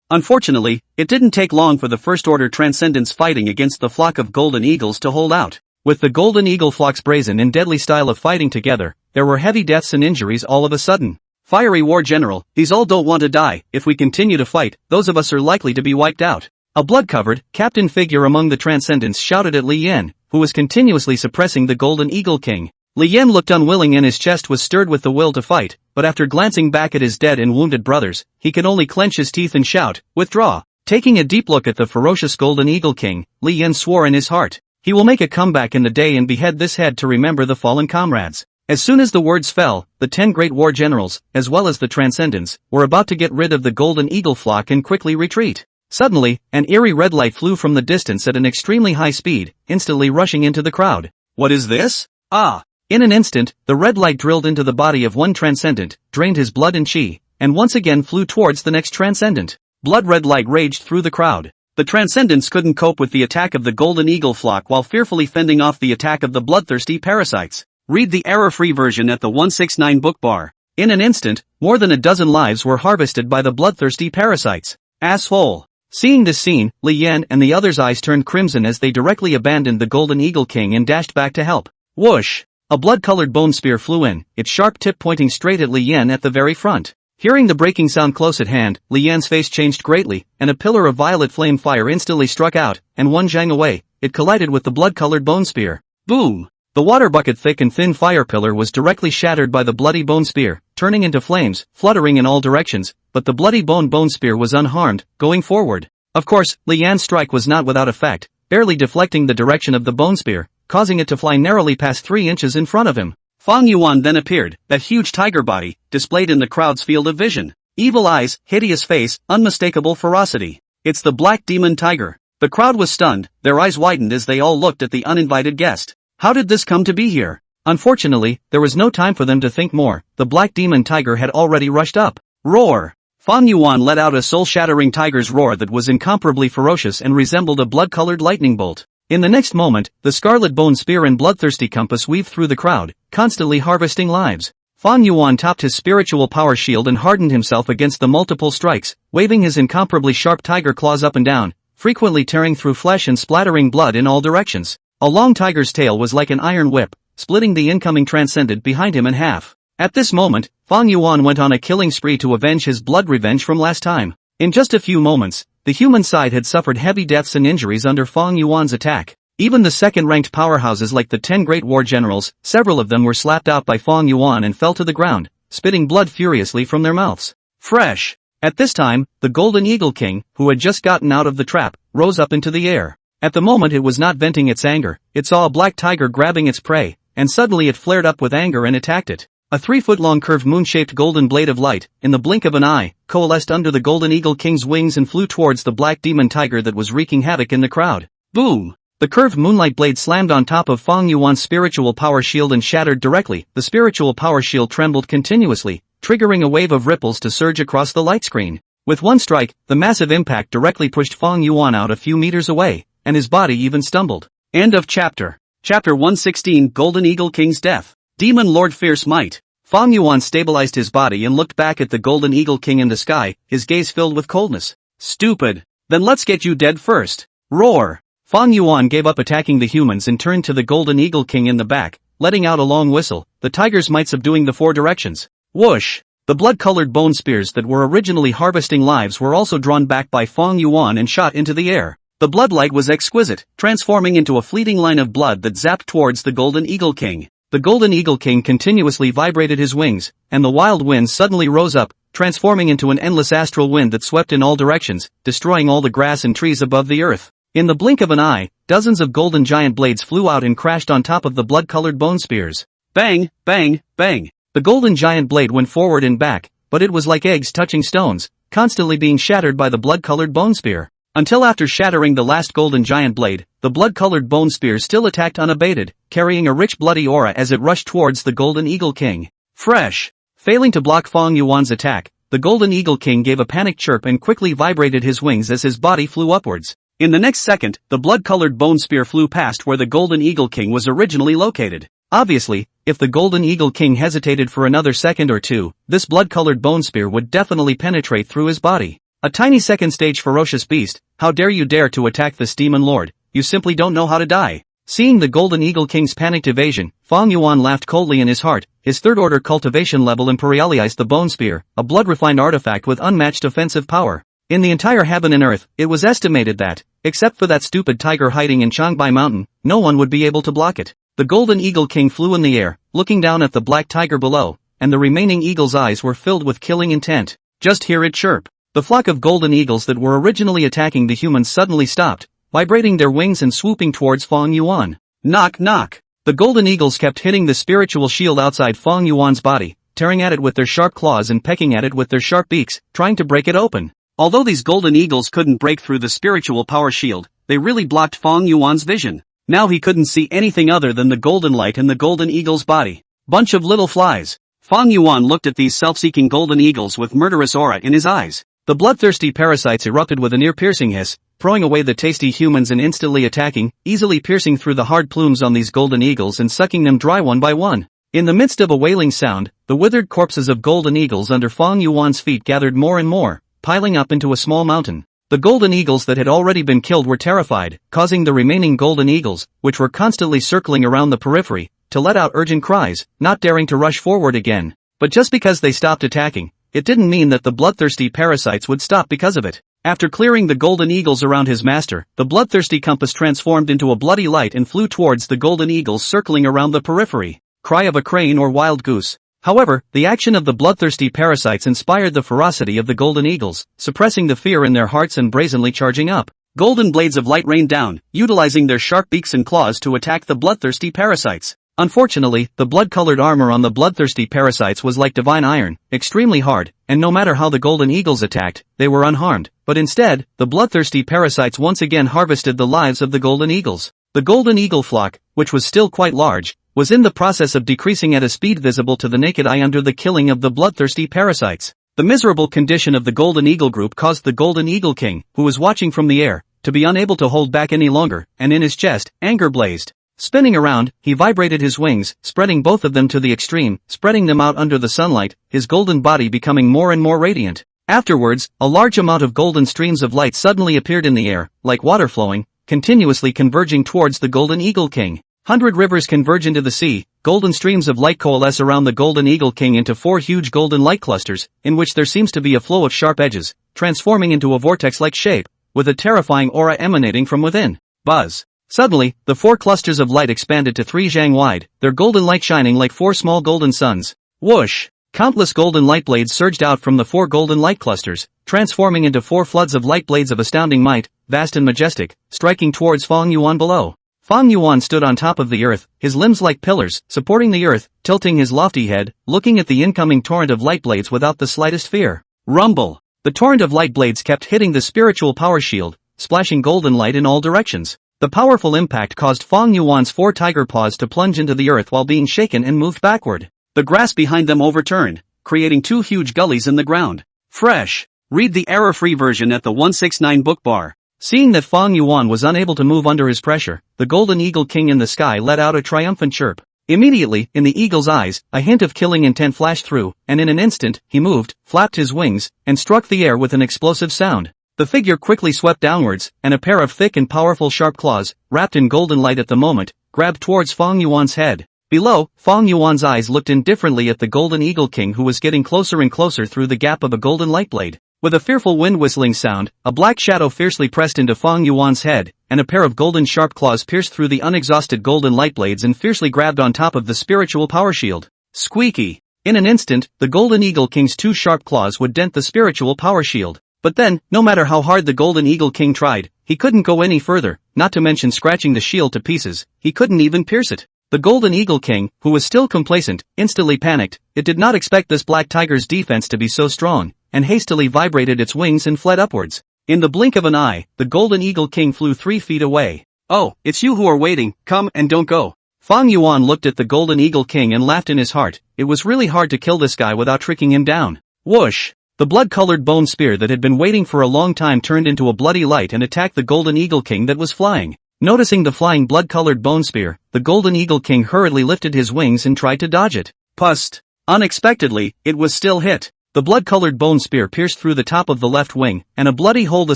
Unfortunately, it didn't take long for the First Order Transcendents fighting against the flock of Golden Eagles to hold out. With the Golden Eagle flock's brazen and deadly style of fighting together, there were heavy deaths and injuries all of a sudden. Fiery War General, these all don't want to die. If we continue to fight, those of us are likely to be wiped out. A blood-covered, captain figure among the Transcendents shouted at Li Yan, who was continuously suppressing the Golden Eagle King. Li Yan looked unwilling and his chest was stirred with the will to fight, but after glancing back at his dead and wounded brothers, he could only clench his teeth and shout, "Withdraw!" Taking a deep look at the ferocious Golden Eagle King, Li Yan swore in his heart. He will make a comeback in the day and behead this head to remember the fallen comrades. As soon as the words fell, the 10 great war generals, as well as the Transcendents, were about to get rid of the Golden Eagle flock and quickly retreat. Suddenly, an eerie red light flew from the distance at an extremely high speed, instantly rushing into the crowd. What is this? In an instant, the red light drilled into the body of one Transcendent, drained his blood and chi, and once again flew towards the next Transcendent. Blood-red light raged through the crowd. The Transcendents couldn't cope with the attack of the Golden Eagle flock while fearfully fending off the attack of the bloodthirsty parasites. Read the error-free version at the 169 book bar. In an instant, more than a dozen lives were harvested by the bloodthirsty parasites. Asshole! Seeing this scene, Li Yan and the others' eyes turned crimson as they directly abandoned the Golden Eagle King and dashed back to help. Whoosh! A blood-colored bone spear flew in, its sharp tip pointing straight at Li Yan at the very front. Hearing the breaking sound close at hand, Li Yan's face changed greatly, and a pillar of violet flame fire instantly struck out, and one zhang away, it collided with the blood-colored bone spear. Boom! The water bucket thick and thin fire pillar was directly shattered by the bloody bone spear, turning into flames, fluttering in all directions, but the bloody bone spear was unharmed, going forward. Of course, Li Yan's strike was not without effect, barely deflecting the direction of the bone spear, causing it to fly narrowly past 3 inches in front of him. Fong Yuan then appeared, that huge tiger body, displayed in the crowd's field of vision. Evil eyes, hideous face, unmistakable ferocity. It's the Black Demon Tiger. The crowd was stunned, their eyes widened as they all looked at the uninvited guest. How did this come to be here? Unfortunately, there was no time for them to think more. The black demon tiger had already rushed up. Roar! Fong Yuan let out a soul-shattering tiger's roar that was incomparably ferocious and resembled a blood-colored lightning bolt. In the next moment, the scarlet bone spear and bloodthirsty compass weaved through the crowd, constantly harvesting lives. Fong Yuan topped his spiritual power shield and hardened himself against the multiple strikes, waving his incomparably sharp tiger claws up and down, frequently tearing through flesh and splattering blood in all directions. A long tiger's tail was like an iron whip, splitting the incoming transcendent behind him in half. At this moment, Fong Yuan went on a killing spree to avenge his blood revenge from last time. In just a few moments, the human side had suffered heavy deaths and injuries under Fong Yuan's attack. Even the second-ranked powerhouses like the 10 great war generals, several of them were slapped out by Fong Yuan and fell to the ground, spitting blood furiously from their mouths. Fresh! At this time, the Golden Eagle King, who had just gotten out of the trap, rose up into the air. At the moment it was not venting its anger, it saw a black tiger grabbing its prey, and suddenly it flared up with anger and attacked it. A 3-foot-long curved moon-shaped golden blade of light, in the blink of an eye, coalesced under the Golden Eagle King's wings and flew towards the black demon tiger that was wreaking havoc in the crowd. Boom! The curved moonlight blade slammed on top of Fong Yuan's spiritual power shield and shattered directly. The spiritual power shield trembled continuously, triggering a wave of ripples to surge across the light screen. With one strike, the massive impact directly pushed Fong Yuan out a few meters away, and his body even stumbled. End of chapter. Chapter 116 Golden Eagle King's Death. Demon Lord Fierce Might. Fong Yuan stabilized his body and looked back at the Golden Eagle King in the sky, his gaze filled with coldness. Stupid. Then let's get you dead first. Roar. Fong Yuan gave up attacking the humans and turned to the Golden Eagle King in the back, letting out a long whistle, the tiger's might subduing the 4 directions. Whoosh! The blood-colored bone spears that were originally harvesting lives were also drawn back by Fong Yuan and shot into the air. The bloodlight was exquisite, transforming into a fleeting line of blood that zapped towards the Golden Eagle King. The Golden Eagle King continuously vibrated his wings, and the wild wind suddenly rose up, transforming into an endless astral wind that swept in all directions, destroying all the grass and trees above the earth. In the blink of an eye, dozens of golden giant blades flew out and crashed on top of the blood-colored bone spears. Bang, bang, bang. The golden giant blade went forward and back, but it was like eggs touching stones, constantly being shattered by the blood-colored bone spear. Until after shattering the last golden giant blade, the blood-colored bone spear still attacked unabated, carrying a rich bloody aura as it rushed towards the Golden Eagle King. Fresh! Failing to block Fong Yuan's attack, the Golden Eagle King gave a panicked chirp and quickly vibrated his wings as his body flew upwards. In the next second, the blood-colored bone spear flew past where the Golden Eagle King was originally located. Obviously, if the Golden Eagle King hesitated for another second or two, this blood-colored bone spear would definitely penetrate through his body. A tiny second-stage ferocious beast, how dare you dare to attack this demon lord, you simply don't know how to die. Seeing the Golden Eagle King's panicked evasion, Fong Yuan laughed coldly in his heart. His third-order cultivation level imperialized the bone spear, a blood-refined artifact with unmatched offensive power. In the entire heaven and earth, it was estimated that, except for that stupid tiger hiding in Changbai Mountain, no one would be able to block it. The Golden Eagle King flew in the air, looking down at the black tiger below, and the remaining eagle's eyes were filled with killing intent. Just hear it chirp. The flock of golden eagles that were originally attacking the humans suddenly stopped, vibrating their wings and swooping towards Fong Yuan. Knock knock. The golden eagles kept hitting the spiritual shield outside Fong Yuan's body, tearing at it with their sharp claws and pecking at it with their sharp beaks, trying to break it open. Although these golden eagles couldn't break through the spiritual power shield, they really blocked Fong Yuan's vision. Now he couldn't see anything other than the golden light in the golden eagle's body. Bunch of little flies. Fong Yuan looked at these self-seeking golden eagles with murderous aura in his eyes. The bloodthirsty parasites erupted with an ear-piercing hiss, throwing away the tasty humans and instantly attacking, easily piercing through the hard plumes on these golden eagles and sucking them dry one by one. In the midst of a wailing sound, the withered corpses of golden eagles under Fong Yuan's feet gathered more and more, piling up into a small mountain. The golden eagles that had already been killed were terrified, causing the remaining golden eagles, which were constantly circling around the periphery, to let out urgent cries, not daring to rush forward again. But just because they stopped attacking, it didn't mean that the bloodthirsty parasites would stop because of it. After clearing the golden eagles around his master, the bloodthirsty compass transformed into a bloody light and flew towards the golden eagles circling around the periphery. Cry of a crane or wild goose. However, the action of the bloodthirsty parasites inspired the ferocity of the golden eagles, suppressing the fear in their hearts and brazenly charging up. Golden blades of light rained down, utilizing their sharp beaks and claws to attack the bloodthirsty parasites. Unfortunately, the blood-colored armor on the bloodthirsty parasites was like divine iron, extremely hard, and no matter how the golden eagles attacked, they were unharmed. But instead, the bloodthirsty parasites once again harvested the lives of the golden eagles. The golden eagle flock, which was still quite large, was in the process of decreasing at a speed visible to the naked eye under the killing of the bloodthirsty parasites. The miserable condition of the golden eagle group caused the golden eagle king, who was watching from the air, to be unable to hold back any longer, and in his chest, anger blazed. Spinning around, he vibrated his wings, spreading both of them to the extreme, spreading them out under the sunlight, his golden body becoming more and more radiant. Afterwards, a large amount of golden streams of light suddenly appeared in the air, like water flowing, continuously converging towards the golden eagle king. 100 rivers converge into the sea, golden streams of light coalesce around the golden eagle king into 4 huge golden light clusters, in which there seems to be a flow of sharp edges, transforming into a vortex-like shape, with a terrifying aura emanating from within. Buzz. Suddenly, the 4 clusters of light expanded to 3 zhang wide, their golden light shining like 4 small golden suns. Whoosh! Countless golden light blades surged out from the 4 golden light clusters, transforming into 4 floods of light blades of astounding might, vast and majestic, striking towards Fong Yuan below. Fong Yuan stood on top of the earth, his limbs like pillars, supporting the earth, tilting his lofty head, looking at the incoming torrent of light blades without the slightest fear. Rumble! The torrent of light blades kept hitting the spiritual power shield, splashing golden light in all directions. The powerful impact caused Fong Yuan's 4 tiger paws to plunge into the earth while being shaken and moved backward. The grass behind them overturned, creating 2 huge gullies in the ground. Fresh. Read the error-free version at the 169 book bar. Seeing that Fong Yuan was unable to move under his pressure, the golden eagle king in the sky let out a triumphant chirp. Immediately, in the eagle's eyes, a hint of killing intent flashed through, and in an instant, he moved, flapped his wings, and struck the air with an explosive sound. The figure quickly swept downwards, and a pair of thick and powerful sharp claws, wrapped in golden light at the moment, grabbed towards Fong Yuan's head. Below, Fong Yuan's eyes looked indifferently at the golden eagle king who was getting closer and closer through the gap of a golden light blade. With a fearful wind whistling sound, a black shadow fiercely pressed into Fong Yuan's head, and a pair of golden sharp claws pierced through the unexhausted golden light blades and fiercely grabbed on top of the spiritual power shield. Squeaky! In an instant, the golden eagle king's 2 sharp claws would dent the spiritual power shield. But then, no matter how hard the golden eagle king tried, he couldn't go any further, not to mention scratching the shield to pieces, he couldn't even pierce it. The golden eagle king, who was still complacent, instantly panicked. It did not expect this black tiger's defense to be so strong, and hastily vibrated its wings and fled upwards. In the blink of an eye, the golden eagle king flew 3 feet away. "Oh, it's you who are waiting, come and don't go." Fong Yuan looked at the golden eagle king and laughed in his heart. It was really hard to kill this guy without tricking him down. Whoosh! The blood-colored bone spear that had been waiting for a long time turned into a bloody light and attacked the golden eagle king that was flying. Noticing the flying blood-colored bone spear, the golden eagle king hurriedly lifted his wings and tried to dodge it. Pust! Unexpectedly, it was still hit. The blood-colored bone spear pierced through the top of the left wing, and a bloody hole the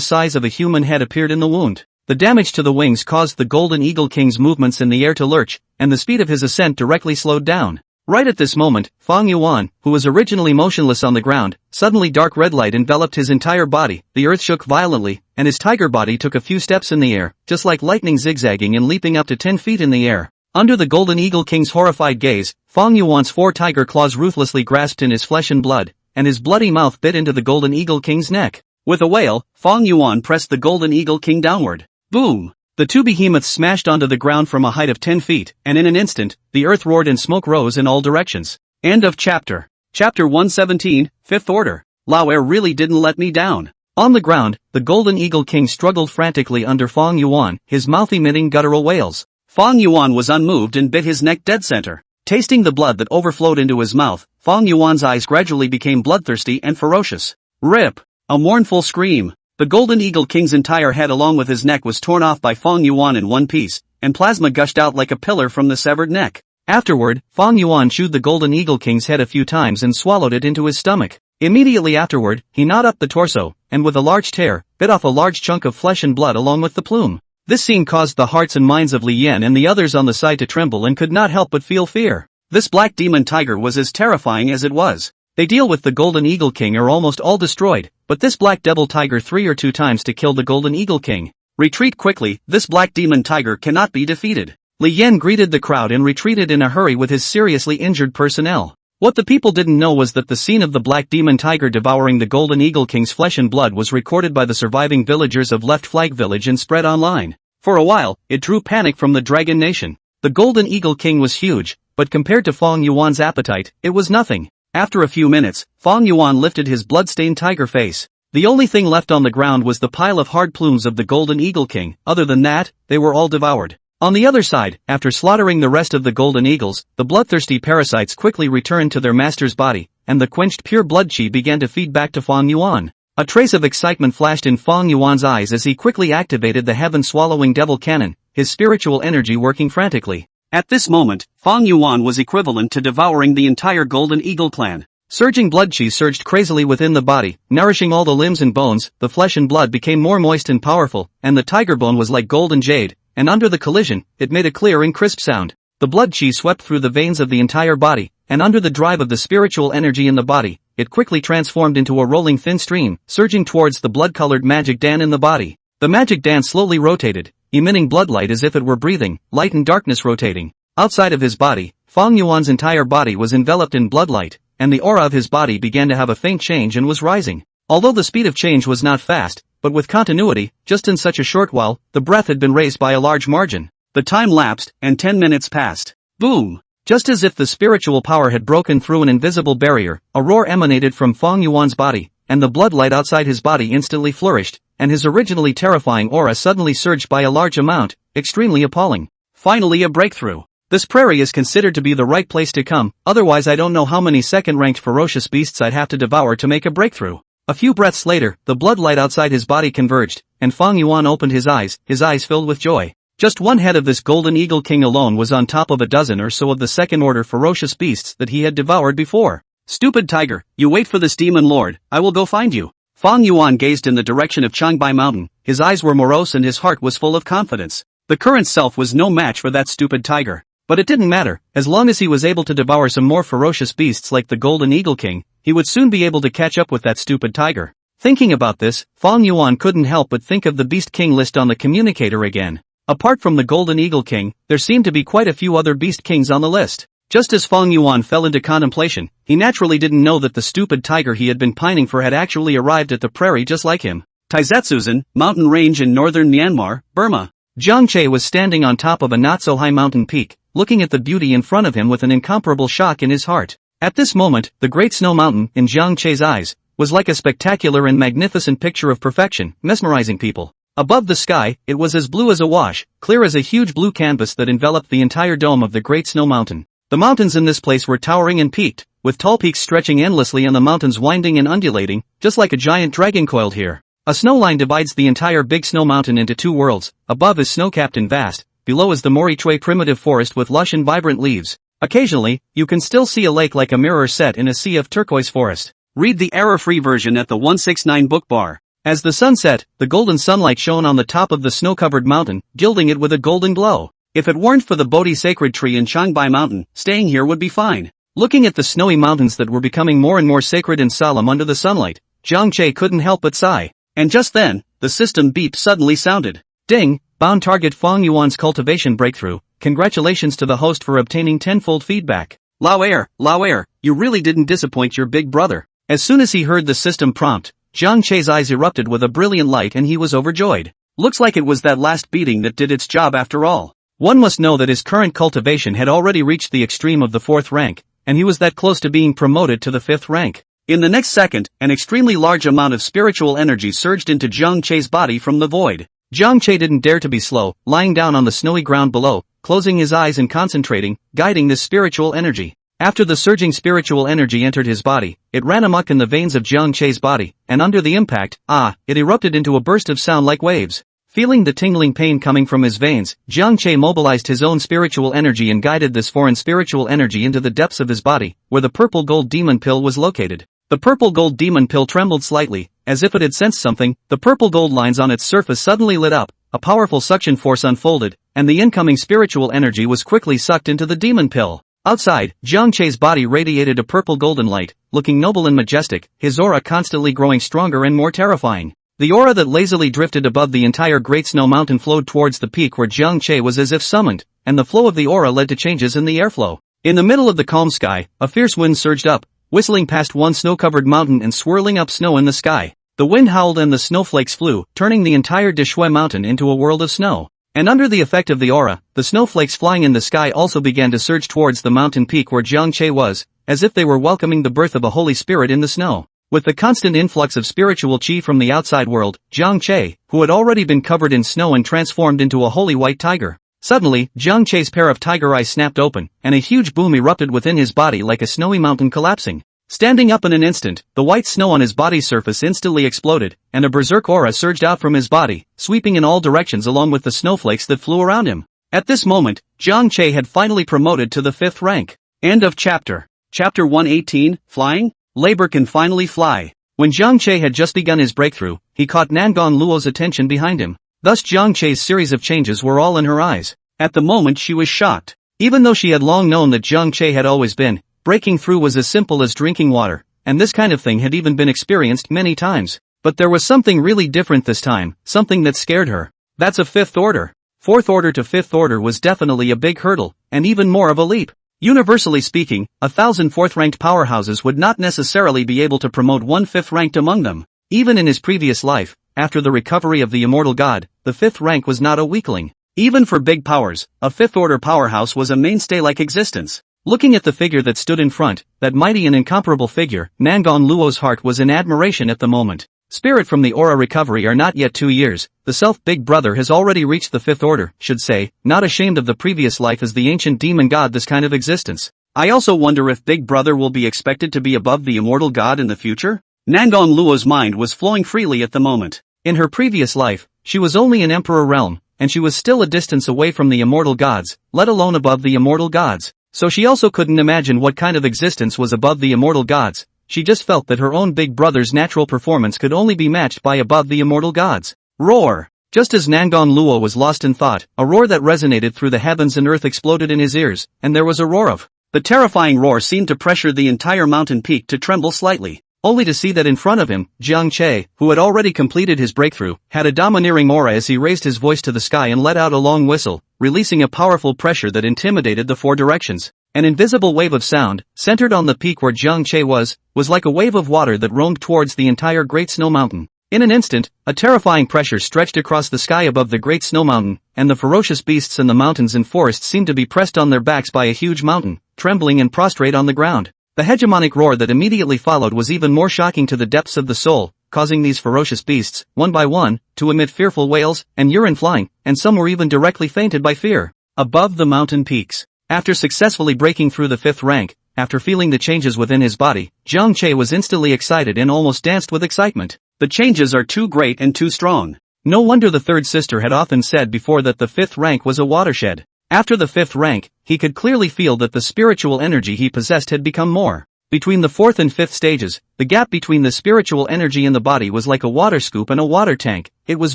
size of a human head appeared in the wound. The damage to the wings caused the golden eagle king's movements in the air to lurch, and the speed of his ascent directly slowed down. Right at this moment, Fong Yuan, who was originally motionless on the ground, suddenly dark red light enveloped his entire body, the earth shook violently, and his tiger body took a few steps in the air, just like lightning zigzagging and leaping up to 10 feet in the air. Under the golden eagle king's horrified gaze, Fong Yuan's 4 tiger claws ruthlessly grasped in his flesh and blood, and his bloody mouth bit into the golden eagle king's neck. With a wail, Fong Yuan pressed the golden eagle king downward. Boom! The 2 behemoths smashed onto the ground from a height of 10 feet, and in an instant, the earth roared and smoke rose in all directions. End of chapter. Chapter 117, Fifth Order. Lao Er really didn't let me down. On the ground, the golden eagle king struggled frantically under Fong Yuan, his mouth emitting guttural wails. Fong Yuan was unmoved and bit his neck dead center. Tasting the blood that overflowed into his mouth, Fong Yuan's eyes gradually became bloodthirsty and ferocious. Rip! A mournful scream. The golden eagle king's entire head along with his neck was torn off by Fong Yuan in one piece, and plasma gushed out like a pillar from the severed neck. Afterward, Fong Yuan chewed the golden eagle king's head a few times and swallowed it into his stomach. Immediately afterward, he gnawed up the torso, and with a large tear, bit off a large chunk of flesh and blood along with the plume. This scene caused the hearts and minds of Li Yan and the others on the side to tremble and could not help but feel fear. This black demon tiger was as terrifying as it was. They deal with the golden eagle king are almost all destroyed, but this black devil tiger 3 or 2 times to kill the golden eagle king. Retreat quickly, this black demon tiger cannot be defeated. Li Yan greeted the crowd and retreated in a hurry with his seriously injured personnel. What the people didn't know was that the scene of the black demon tiger devouring the golden eagle king's flesh and blood was recorded by the surviving villagers of Left Flag Village and spread online. For a while, it drew panic from the Dragon Nation. The golden eagle king was huge, but compared to Fong Yuan's appetite, it was nothing. After a few minutes, Fong Yuan lifted his blood-stained tiger face. The only thing left on the ground was the pile of hard plumes of the golden eagle king. Other than that, they were all devoured. On the other side, after slaughtering the rest of the golden eagles, the bloodthirsty parasites quickly returned to their master's body, and the quenched pure blood chi began to feed back to Fong Yuan. A trace of excitement flashed in Fong Yuan's eyes as he quickly activated the heaven-swallowing devil cannon, his spiritual energy working frantically. At this moment, Fong Yuan was equivalent to devouring the entire Golden Eagle clan. Surging blood chi surged crazily within the body, nourishing all the limbs and bones. The flesh and blood became more moist and powerful, and the tiger bone was like golden jade, and under the collision, it made a clear and crisp sound. The blood chi swept through the veins of the entire body, and under the drive of the spiritual energy in the body, it quickly transformed into a rolling thin stream, surging towards the blood-colored magic dan in the body. The magic dan slowly rotated, emitting bloodlight as if it were breathing, light and darkness rotating. Outside of his body, Fong Yuan's entire body was enveloped in bloodlight, and the aura of his body began to have a faint change and was rising. Although the speed of change was not fast, but with continuity, just in such a short while, the breath had been raised by a large margin. The time lapsed, and 10 minutes passed. Boom! Just as if the spiritual power had broken through an invisible barrier, a roar emanated from Fong Yuan's body, and the bloodlight outside his body instantly flourished, and his originally terrifying aura suddenly surged by a large amount, extremely appalling. Finally a breakthrough. This prairie is considered to be the right place to come, otherwise I don't know how many second-ranked ferocious beasts I'd have to devour to make a breakthrough. A few breaths later, the bloodlight outside his body converged, and Fong Yuan opened his eyes filled with joy. Just one head of this golden eagle king alone was on top of a dozen or so of the second-order ferocious beasts that he had devoured before. Stupid tiger, you wait for this demon lord, I will go find you. Fong Yuan gazed in the direction of Changbai Mountain, his eyes were morose and his heart was full of confidence. The current self was no match for that stupid tiger. But it didn't matter, as long as he was able to devour some more ferocious beasts like the golden eagle king, he would soon be able to catch up with that stupid tiger. Thinking about this, Fong Yuan couldn't help but think of the Beast King list on the communicator again. Apart from the Golden Eagle King, there seemed to be quite a few other Beast Kings on the list. Just as Fong Yuan fell into contemplation, he naturally didn't know that the stupid tiger he had been pining for had actually arrived at the prairie just like him. Taizetsuzan, mountain range in northern Myanmar, Burma. Jiang Che was standing on top of a not-so-high mountain peak, looking at the beauty in front of him with an incomparable shock in his heart. At this moment, the Great Snow Mountain, in Jiang Che's eyes, was like a spectacular and magnificent picture of perfection, mesmerizing people. Above the sky, it was as blue as a wash, clear as a huge blue canvas that enveloped the entire dome of the Great Snow Mountain. The mountains in this place were towering and peaked, with tall peaks stretching endlessly and the mountains winding and undulating, just like a giant dragon coiled here. A snow line divides the entire Big Snow Mountain into two worlds. Above is snow-capped and vast, below is the Morichue primitive forest with lush and vibrant leaves. Occasionally, you can still see a lake like a mirror set in a sea of turquoise forest. Read the error-free version at the 169 book bar. As the sun set, the golden sunlight shone on the top of the snow-covered mountain, gilding it with a golden glow. If it weren't for the Bodhi sacred tree in Changbai Mountain, staying here would be fine. Looking at the snowy mountains that were becoming more and more sacred and solemn under the sunlight, Jiang Che couldn't help but sigh. And just then, the system beep suddenly sounded. Ding! Bound target Fong Yuan's cultivation breakthrough. Congratulations to the host for obtaining tenfold feedback. Lao Air, you really didn't disappoint your big brother. As soon as he heard the system prompt, Jiang Che's eyes erupted with a brilliant light and he was overjoyed. Looks like it was that last beating that did its job after all. One must know that his current cultivation had already reached the extreme of the 4th rank, and he was that close to being promoted to the 5th rank. In the next second, an extremely large amount of spiritual energy surged into Jiang Che's body from the void. Jiang Che didn't dare to be slow, lying down on the snowy ground below, closing his eyes and concentrating, guiding this spiritual energy. After the surging spiritual energy entered his body, it ran amok in the veins of Jiang Che's body, and under the impact, it erupted into a burst of sound like waves. Feeling the tingling pain coming from his veins, Jiang Che mobilized his own spiritual energy and guided this foreign spiritual energy into the depths of his body, where the purple gold demon pill was located. The purple gold demon pill trembled slightly, as if it had sensed something. The purple gold lines on its surface suddenly lit up, a powerful suction force unfolded, and the incoming spiritual energy was quickly sucked into the demon pill. Outside, Jiang Che's body radiated a purple golden light, looking noble and majestic, his aura constantly growing stronger and more terrifying. The aura that lazily drifted above the entire Great Snow Mountain flowed towards the peak where Jiang Che was as if summoned, and the flow of the aura led to changes in the airflow. In the middle of the calm sky, a fierce wind surged up, whistling past one snow-covered mountain and swirling up snow in the sky. The wind howled and the snowflakes flew, turning the entire Deshui Mountain into a world of snow. And under the effect of the aura, the snowflakes flying in the sky also began to surge towards the mountain peak where Jiang Che was, as if they were welcoming the birth of a holy spirit in the snow. With the constant influx of spiritual chi from the outside world, Jiang Che, who had already been covered in snow and transformed into a holy white tiger, Suddenly, Jiang Che's pair of tiger eyes snapped open, and a huge boom erupted within his body like a snowy mountain collapsing. Standing up in an instant, the white snow on his body's surface instantly exploded, and a berserk aura surged out from his body, sweeping in all directions along with the snowflakes that flew around him. At this moment, Jiang Che had finally promoted to the 5th rank. End of chapter. Chapter 118, Flying? Labor can finally fly. When Jiang Che had just begun his breakthrough, he caught Nangon Luo's attention behind him. Thus Jiang Che's series of changes were all in her eyes. At the moment she was shocked. Even though she had long known that Jiang Che had always been, breaking through was as simple as drinking water, and this kind of thing had even been experienced many times. But there was something really different this time, something that scared her. That's a 5th order. 4th order to 5th order was definitely a big hurdle, and even more of a leap. Universally speaking, 1,000 4th-ranked powerhouses would not necessarily be able to promote one 5th-ranked among them. Even in his previous life, after the recovery of the immortal god, the 5th rank was not a weakling. Even for big powers, a 5th-order powerhouse was a mainstay-like existence. Looking at the figure that stood in front, that mighty and incomparable figure, Nangon Luo's heart was in admiration at the moment. Spirit from the aura recovery are not yet 2 years, the self-big brother has already reached the 5th order, should say, not ashamed of the previous life as the ancient demon god this kind of existence. I also wonder if big brother will be expected to be above the immortal god in the future? Nangon Luo's mind was flowing freely at the moment. In her previous life, she was only in emperor realm, and she was still a distance away from the immortal gods, let alone above the immortal gods. So she also couldn't imagine what kind of existence was above the immortal gods. She just felt that her own big brother's natural performance could only be matched by above the immortal gods. Roar! Just as Nangon Luo was lost in thought, a roar that resonated through the heavens and earth exploded in his ears, and there was a roar of. The terrifying roar seemed to pressure the entire mountain peak to tremble slightly, only to see that in front of him, Jiang Che, who had already completed his breakthrough, had a domineering aura as he raised his voice to the sky and let out a long whistle, releasing a powerful pressure that intimidated the 4 directions. An invisible wave of sound, centered on the peak where Jiang Che was like a wave of water that roamed towards the entire Great Snow Mountain. In an instant, a terrifying pressure stretched across the sky above the Great Snow Mountain, and the ferocious beasts in the mountains and forests seemed to be pressed on their backs by a huge mountain, trembling and prostrate on the ground. The hegemonic roar that immediately followed was even more shocking to the depths of the soul, causing these ferocious beasts, one by one, to emit fearful wails and urine flying, and some were even directly fainted by fear. Above the mountain peaks. After successfully breaking through the 5th rank, after feeling the changes within his body, Jiang Che was instantly excited and almost danced with excitement. The changes are too great and too strong. No wonder the 3rd sister had often said before that the 5th rank was a watershed. After the 5th rank, he could clearly feel that the spiritual energy he possessed had become more. Between the 4th and 5th stages, the gap between the spiritual energy in the body was like a water scoop and a water tank. It was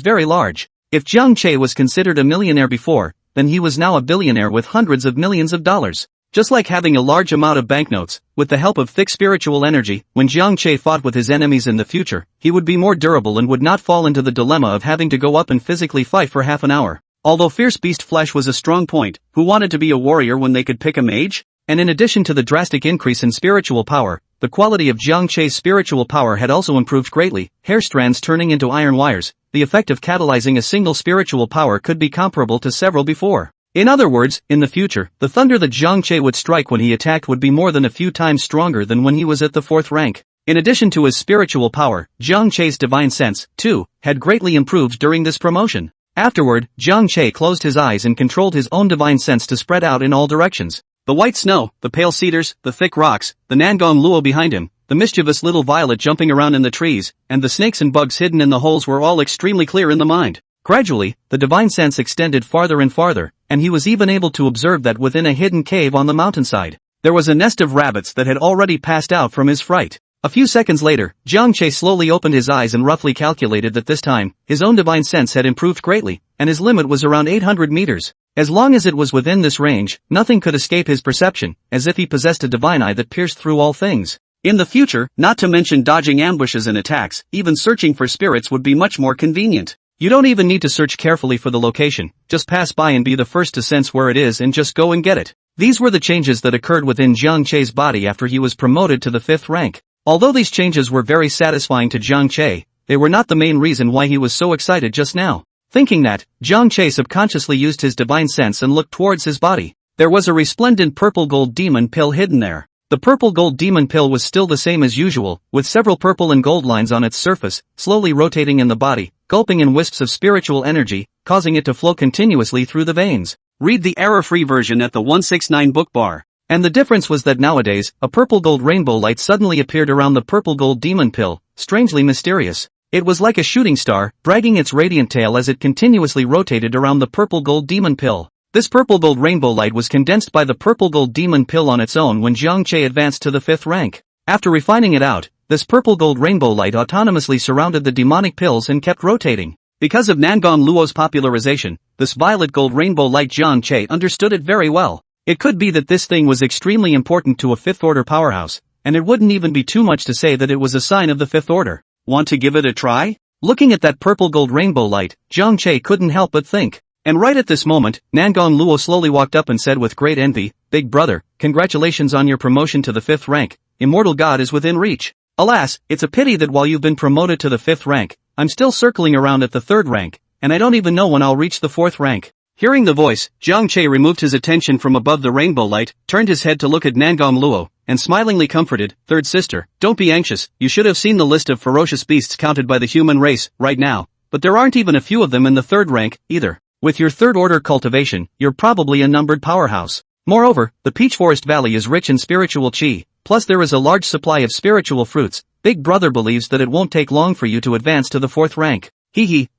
very large. If Jiang Che was considered a millionaire before, then he was now a billionaire with hundreds of millions of dollars. Just like having a large amount of banknotes, with the help of thick spiritual energy, when Jiang Che fought with his enemies in the future, he would be more durable and would not fall into the dilemma of having to go up and physically fight for half an hour. Although fierce beast flesh was a strong point, who wanted to be a warrior when they could pick a mage? And in addition to the drastic increase in spiritual power, the quality of Jiang Che's spiritual power had also improved greatly, hair strands turning into iron wires. The effect of catalyzing a single spiritual power could be comparable to several before. In other words, in the future, the thunder that Jiang Che would strike when he attacked would be more than a few times stronger than when he was at the 4th rank. In addition to his spiritual power, Jiang Che's divine sense, too, had greatly improved during this promotion. Afterward, Jiang Che closed his eyes and controlled his own divine sense to spread out in all directions. The white snow, the pale cedars, the thick rocks, the Nangon Luo behind him, the mischievous little violet jumping around in the trees, and the snakes and bugs hidden in the holes were all extremely clear in the mind. Gradually, the divine sense extended farther and farther, and he was even able to observe that within a hidden cave on the mountainside, there was a nest of rabbits that had already passed out from his fright. A few seconds later, Jiang Che slowly opened his eyes and roughly calculated that this time, his own divine sense had improved greatly, and his limit was around 800 meters. As long as it was within this range, nothing could escape his perception, as if he possessed a divine eye that pierced through all things. In the future, not to mention dodging ambushes and attacks, even searching for spirits would be much more convenient. You don't even need to search carefully for the location, just pass by and be the first to sense where it is and just go and get it. These were the changes that occurred within Jiang Che's body after he was promoted to the 5th rank. Although these changes were very satisfying to Jiang Che, they were not the main reason why he was so excited just now. Thinking that, Jiang Che subconsciously used his divine sense and looked towards his body. There was a resplendent purple gold demon pill hidden there. The purple gold demon pill was still the same as usual, with several purple and gold lines on its surface, slowly rotating in the body, gulping in wisps of spiritual energy, causing it to flow continuously through the veins. Read the error-free version at the 169 book bar. And the difference was that nowadays, a purple gold rainbow light suddenly appeared around the purple gold demon pill, strangely mysterious. It was like a shooting star, dragging its radiant tail as it continuously rotated around the purple gold demon pill. This purple gold rainbow light was condensed by the purple gold demon pill on its own when Jiang Che advanced to the 5th rank. After refining it out, this purple gold rainbow light autonomously surrounded the demonic pills and kept rotating. Because of Nangang Luo's popularization, this violet gold rainbow light Jiang Che understood it very well. It could be that this thing was extremely important to a 5th order powerhouse, and it wouldn't even be too much to say that it was a sign of the 5th order. Want to give it a try? Looking at that purple gold rainbow light, Jiang Che couldn't help but think. And right at this moment, Nangang Luo slowly walked up and said with great envy, "Big brother, congratulations on your promotion to the 5th rank, Immortal God is within reach. Alas, it's a pity that while you've been promoted to the 5th rank, I'm still circling around at the 3rd rank, and I don't even know when I'll reach the 4th rank." Hearing the voice, Jiang Che removed his attention from above the rainbow light, turned his head to look at Nangang Luo, and smilingly comforted, "Third sister, don't be anxious, you should have seen the list of ferocious beasts counted by the human race, right now, but there aren't even a few of them in the 3rd rank, either. With your 3rd order cultivation, you're probably a numbered powerhouse. Moreover, the Peach Forest Valley is rich in spiritual chi, plus there is a large supply of spiritual fruits. Big brother believes that it won't take long for you to advance to the 4th rank.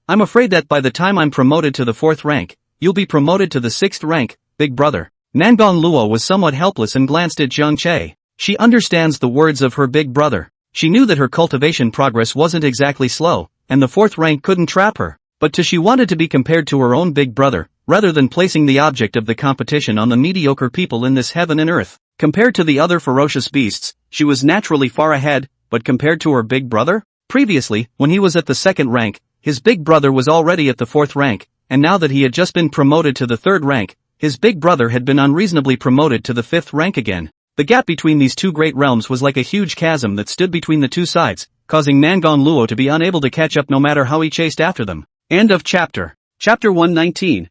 I'm afraid that by the time I'm promoted to the 4th rank, you'll be promoted to the 6th rank, big brother." Nangang Luo was somewhat helpless and glanced at Jiang Che. She understands the words of her big brother. She knew that her cultivation progress wasn't exactly slow, and the 4th rank couldn't trap her. But she wanted to be compared to her own big brother, rather than placing the object of the competition on the mediocre people in this heaven and earth. Compared to the other ferocious beasts, she was naturally far ahead, but compared to her big brother? Previously, when he was at the 2nd rank, his big brother was already at the 4th rank, and now that he had just been promoted to the 3rd rank, his big brother had been unreasonably promoted to the 5th rank again. The gap between these two great realms was like a huge chasm that stood between the two sides, causing Nangang Luo to be unable to catch up no matter how he chased after them. End of chapter. Chapter 119.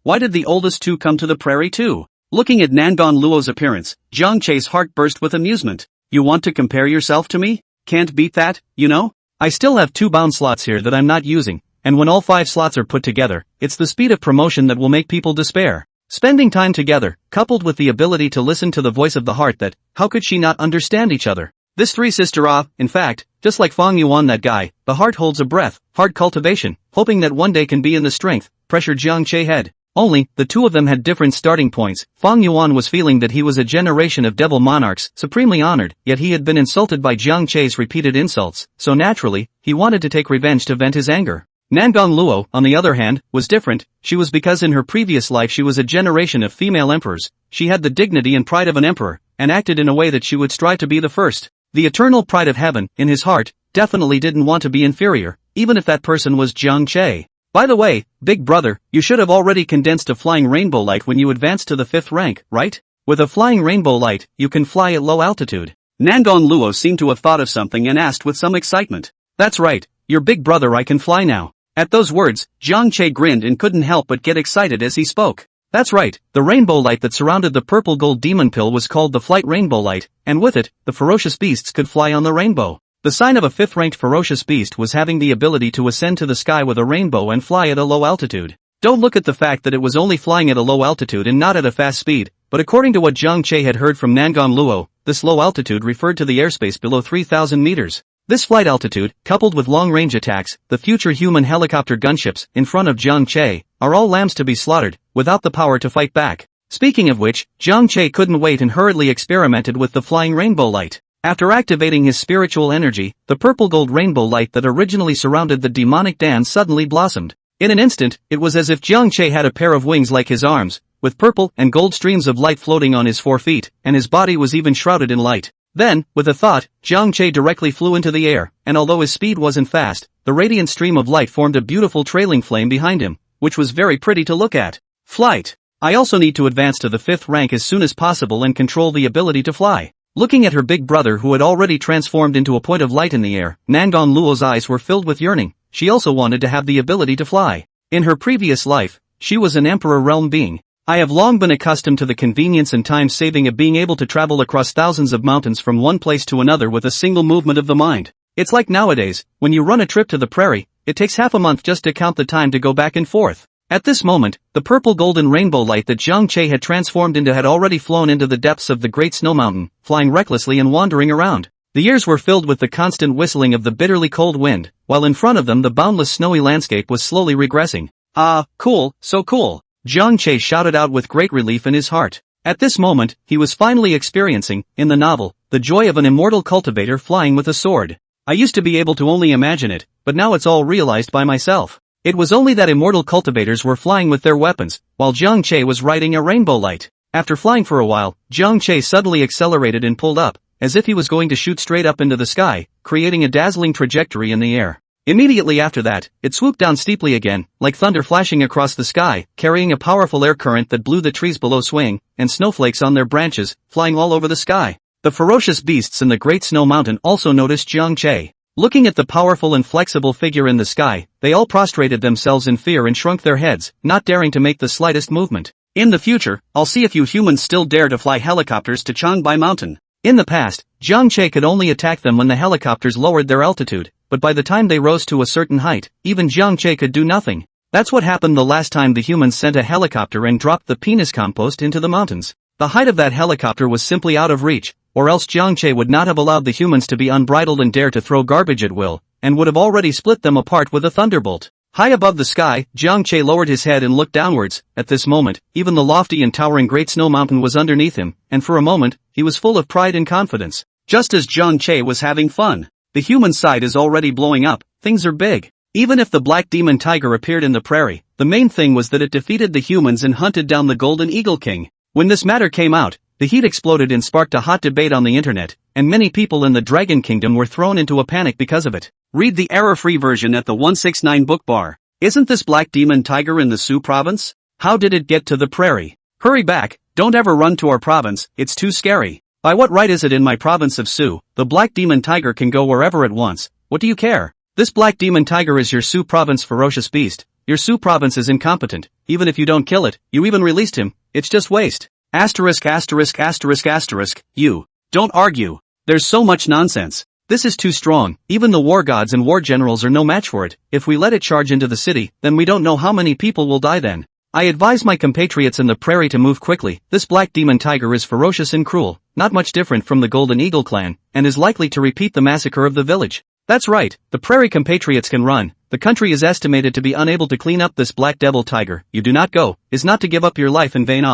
Why did the oldest two come to the prairie too? Looking at Nangang Luo's appearance, Jiang Che's heart burst with amusement. You want to compare yourself to me? Can't beat that, you know? I still have 2 bound slots here that I'm not using, and when all 5 slots are put together, it's the speed of promotion that will make people despair. Spending time together, coupled with the ability to listen to the voice of the heart that, how could she not understand each other? This 3-sister in fact, just like Fong Yuan that guy, the heart holds a breath, heart cultivation, hoping that one day can be in the strength, pressure Jiang Che head. Only, the two of them had different starting points. Fong Yuan was feeling that he was a generation of devil monarchs, supremely honored, yet he had been insulted by Jiang Che's repeated insults, so naturally, he wanted to take revenge to vent his anger. Nangang Luo, on the other hand, was different. She was because in her previous life she was a generation of female emperors. She had the dignity and pride of an emperor, and acted in a way that she would strive to be the first. The eternal pride of heaven, in his heart, definitely didn't want to be inferior, even if that person was Jiang Che. By the way, big brother, you should have already condensed a flying rainbow light when you advanced to the 5th rank, right? With a flying rainbow light, you can fly at low altitude. Nangang Luo seemed to have thought of something and asked with some excitement. That's right, your big brother, I can fly now. At those words, Jiang Che grinned and couldn't help but get excited as he spoke. That's right, the rainbow light that surrounded the purple gold demon pill was called the flight rainbow light, and with it, the ferocious beasts could fly on the rainbow. The sign of a 5th-ranked ferocious beast was having the ability to ascend to the sky with a rainbow and fly at a low altitude. Don't look at the fact that it was only flying at a low altitude and not at a fast speed, but according to what Jiang Che had heard from Nangang Luo, this low altitude referred to the airspace below 3,000 meters. This flight altitude, coupled with long-range attacks, the future human helicopter gunships, in front of Jiang Che, are all lambs to be slaughtered, without the power to fight back. Speaking of which, Jiang Che couldn't wait and hurriedly experimented with the flying rainbow light. After activating his spiritual energy, the purple gold rainbow light that originally surrounded the demonic Dan suddenly blossomed. In an instant, it was as if Jiang Che had a pair of wings like his arms, with purple and gold streams of light floating on his 4 feet, and his body was even shrouded in light. Then, with a thought, Jiang Che directly flew into the air, and although his speed wasn't fast, the radiant stream of light formed a beautiful trailing flame behind him, which was very pretty to look at. Flight. I also need to advance to the 5th rank as soon as possible and control the ability to fly. Looking at her big brother who had already transformed into a point of light in the air, Nangang Luo's eyes were filled with yearning. She also wanted to have the ability to fly. In her previous life, she was an emperor realm being. I have long been accustomed to the convenience and time-saving of being able to travel across thousands of mountains from one place to another with a single movement of the mind. It's like nowadays, when you run a trip to the prairie, it takes half a month just to count the time to go back and forth. At this moment, the purple-golden rainbow light that Jiang Che had transformed into had already flown into the depths of the Great Snow Mountain, flying recklessly and wandering around. The ears were filled with the constant whistling of the bitterly cold wind, while in front of them the boundless snowy landscape was slowly regressing. "Ah, cool, so cool," Jiang Che shouted out with great relief in his heart. At this moment, he was finally experiencing, in the novel, the joy of an immortal cultivator flying with a sword. I used to be able to only imagine it, but now it's all realized by myself. It was only that immortal cultivators were flying with their weapons, while Jiang Che was riding a rainbow light. After flying for a while, Jiang Che suddenly accelerated and pulled up, as if he was going to shoot straight up into the sky, creating a dazzling trajectory in the air. Immediately after that, it swooped down steeply again, like thunder flashing across the sky, carrying a powerful air current that blew the trees below swaying, and snowflakes on their branches, flying all over the sky. The ferocious beasts in the Great Snow Mountain also noticed Jiang Che. Looking at the powerful and flexible figure in the sky, they all prostrated themselves in fear and shrunk their heads, not daring to make the slightest movement. "In the future, I'll see if you humans still dare to fly helicopters to Changbai Mountain." In the past, Jiang Che could only attack them when the helicopters lowered their altitude, but by the time they rose to a certain height, even Jiang Che could do nothing. That's what happened the last time the humans sent a helicopter and dropped the penis compost into the mountains. The height of that helicopter was simply out of reach, or else Jiang Che would not have allowed the humans to be unbridled and dare to throw garbage at will, and would have already split them apart with a thunderbolt. High above the sky, Jiang Che lowered his head and looked downwards. At this moment, even the lofty and towering Great Snow Mountain was underneath him, and for a moment, he was full of pride and confidence. Just as Jiang Che was having fun. The human side is already blowing up, things are big. Even if the black demon tiger appeared in the prairie, the main thing was that it defeated the humans and hunted down the Golden Eagle King. When this matter came out, the heat exploded and sparked a hot debate on the internet, and many people in the Dragon Kingdom were thrown into a panic because of it. Read the error-free version at the 169 book bar. Isn't this black demon tiger in the Sioux province? How did it get to the prairie? Hurry back, don't ever run to our province, it's too scary. By what right is it in my province of Sioux, the black demon tiger can go wherever it wants, what do you care? This black demon tiger is your Sioux province ferocious beast, your Sioux province is incompetent, even if you don't kill it, you even released him, it's just waste. Asterisk asterisk asterisk asterisk, you. Don't argue. There's so much nonsense. This is too strong, even the war gods and war generals are no match for it. If we let it charge into the city, then we don't know how many people will die then. I advise my compatriots in the prairie to move quickly. This black demon tiger is ferocious and cruel, not much different from the Golden Eagle clan, and is likely to repeat the massacre of the village. That's right, the prairie compatriots can run. The country is estimated to be unable to clean up this black devil tiger. You do not go, is not to give up your life in vain.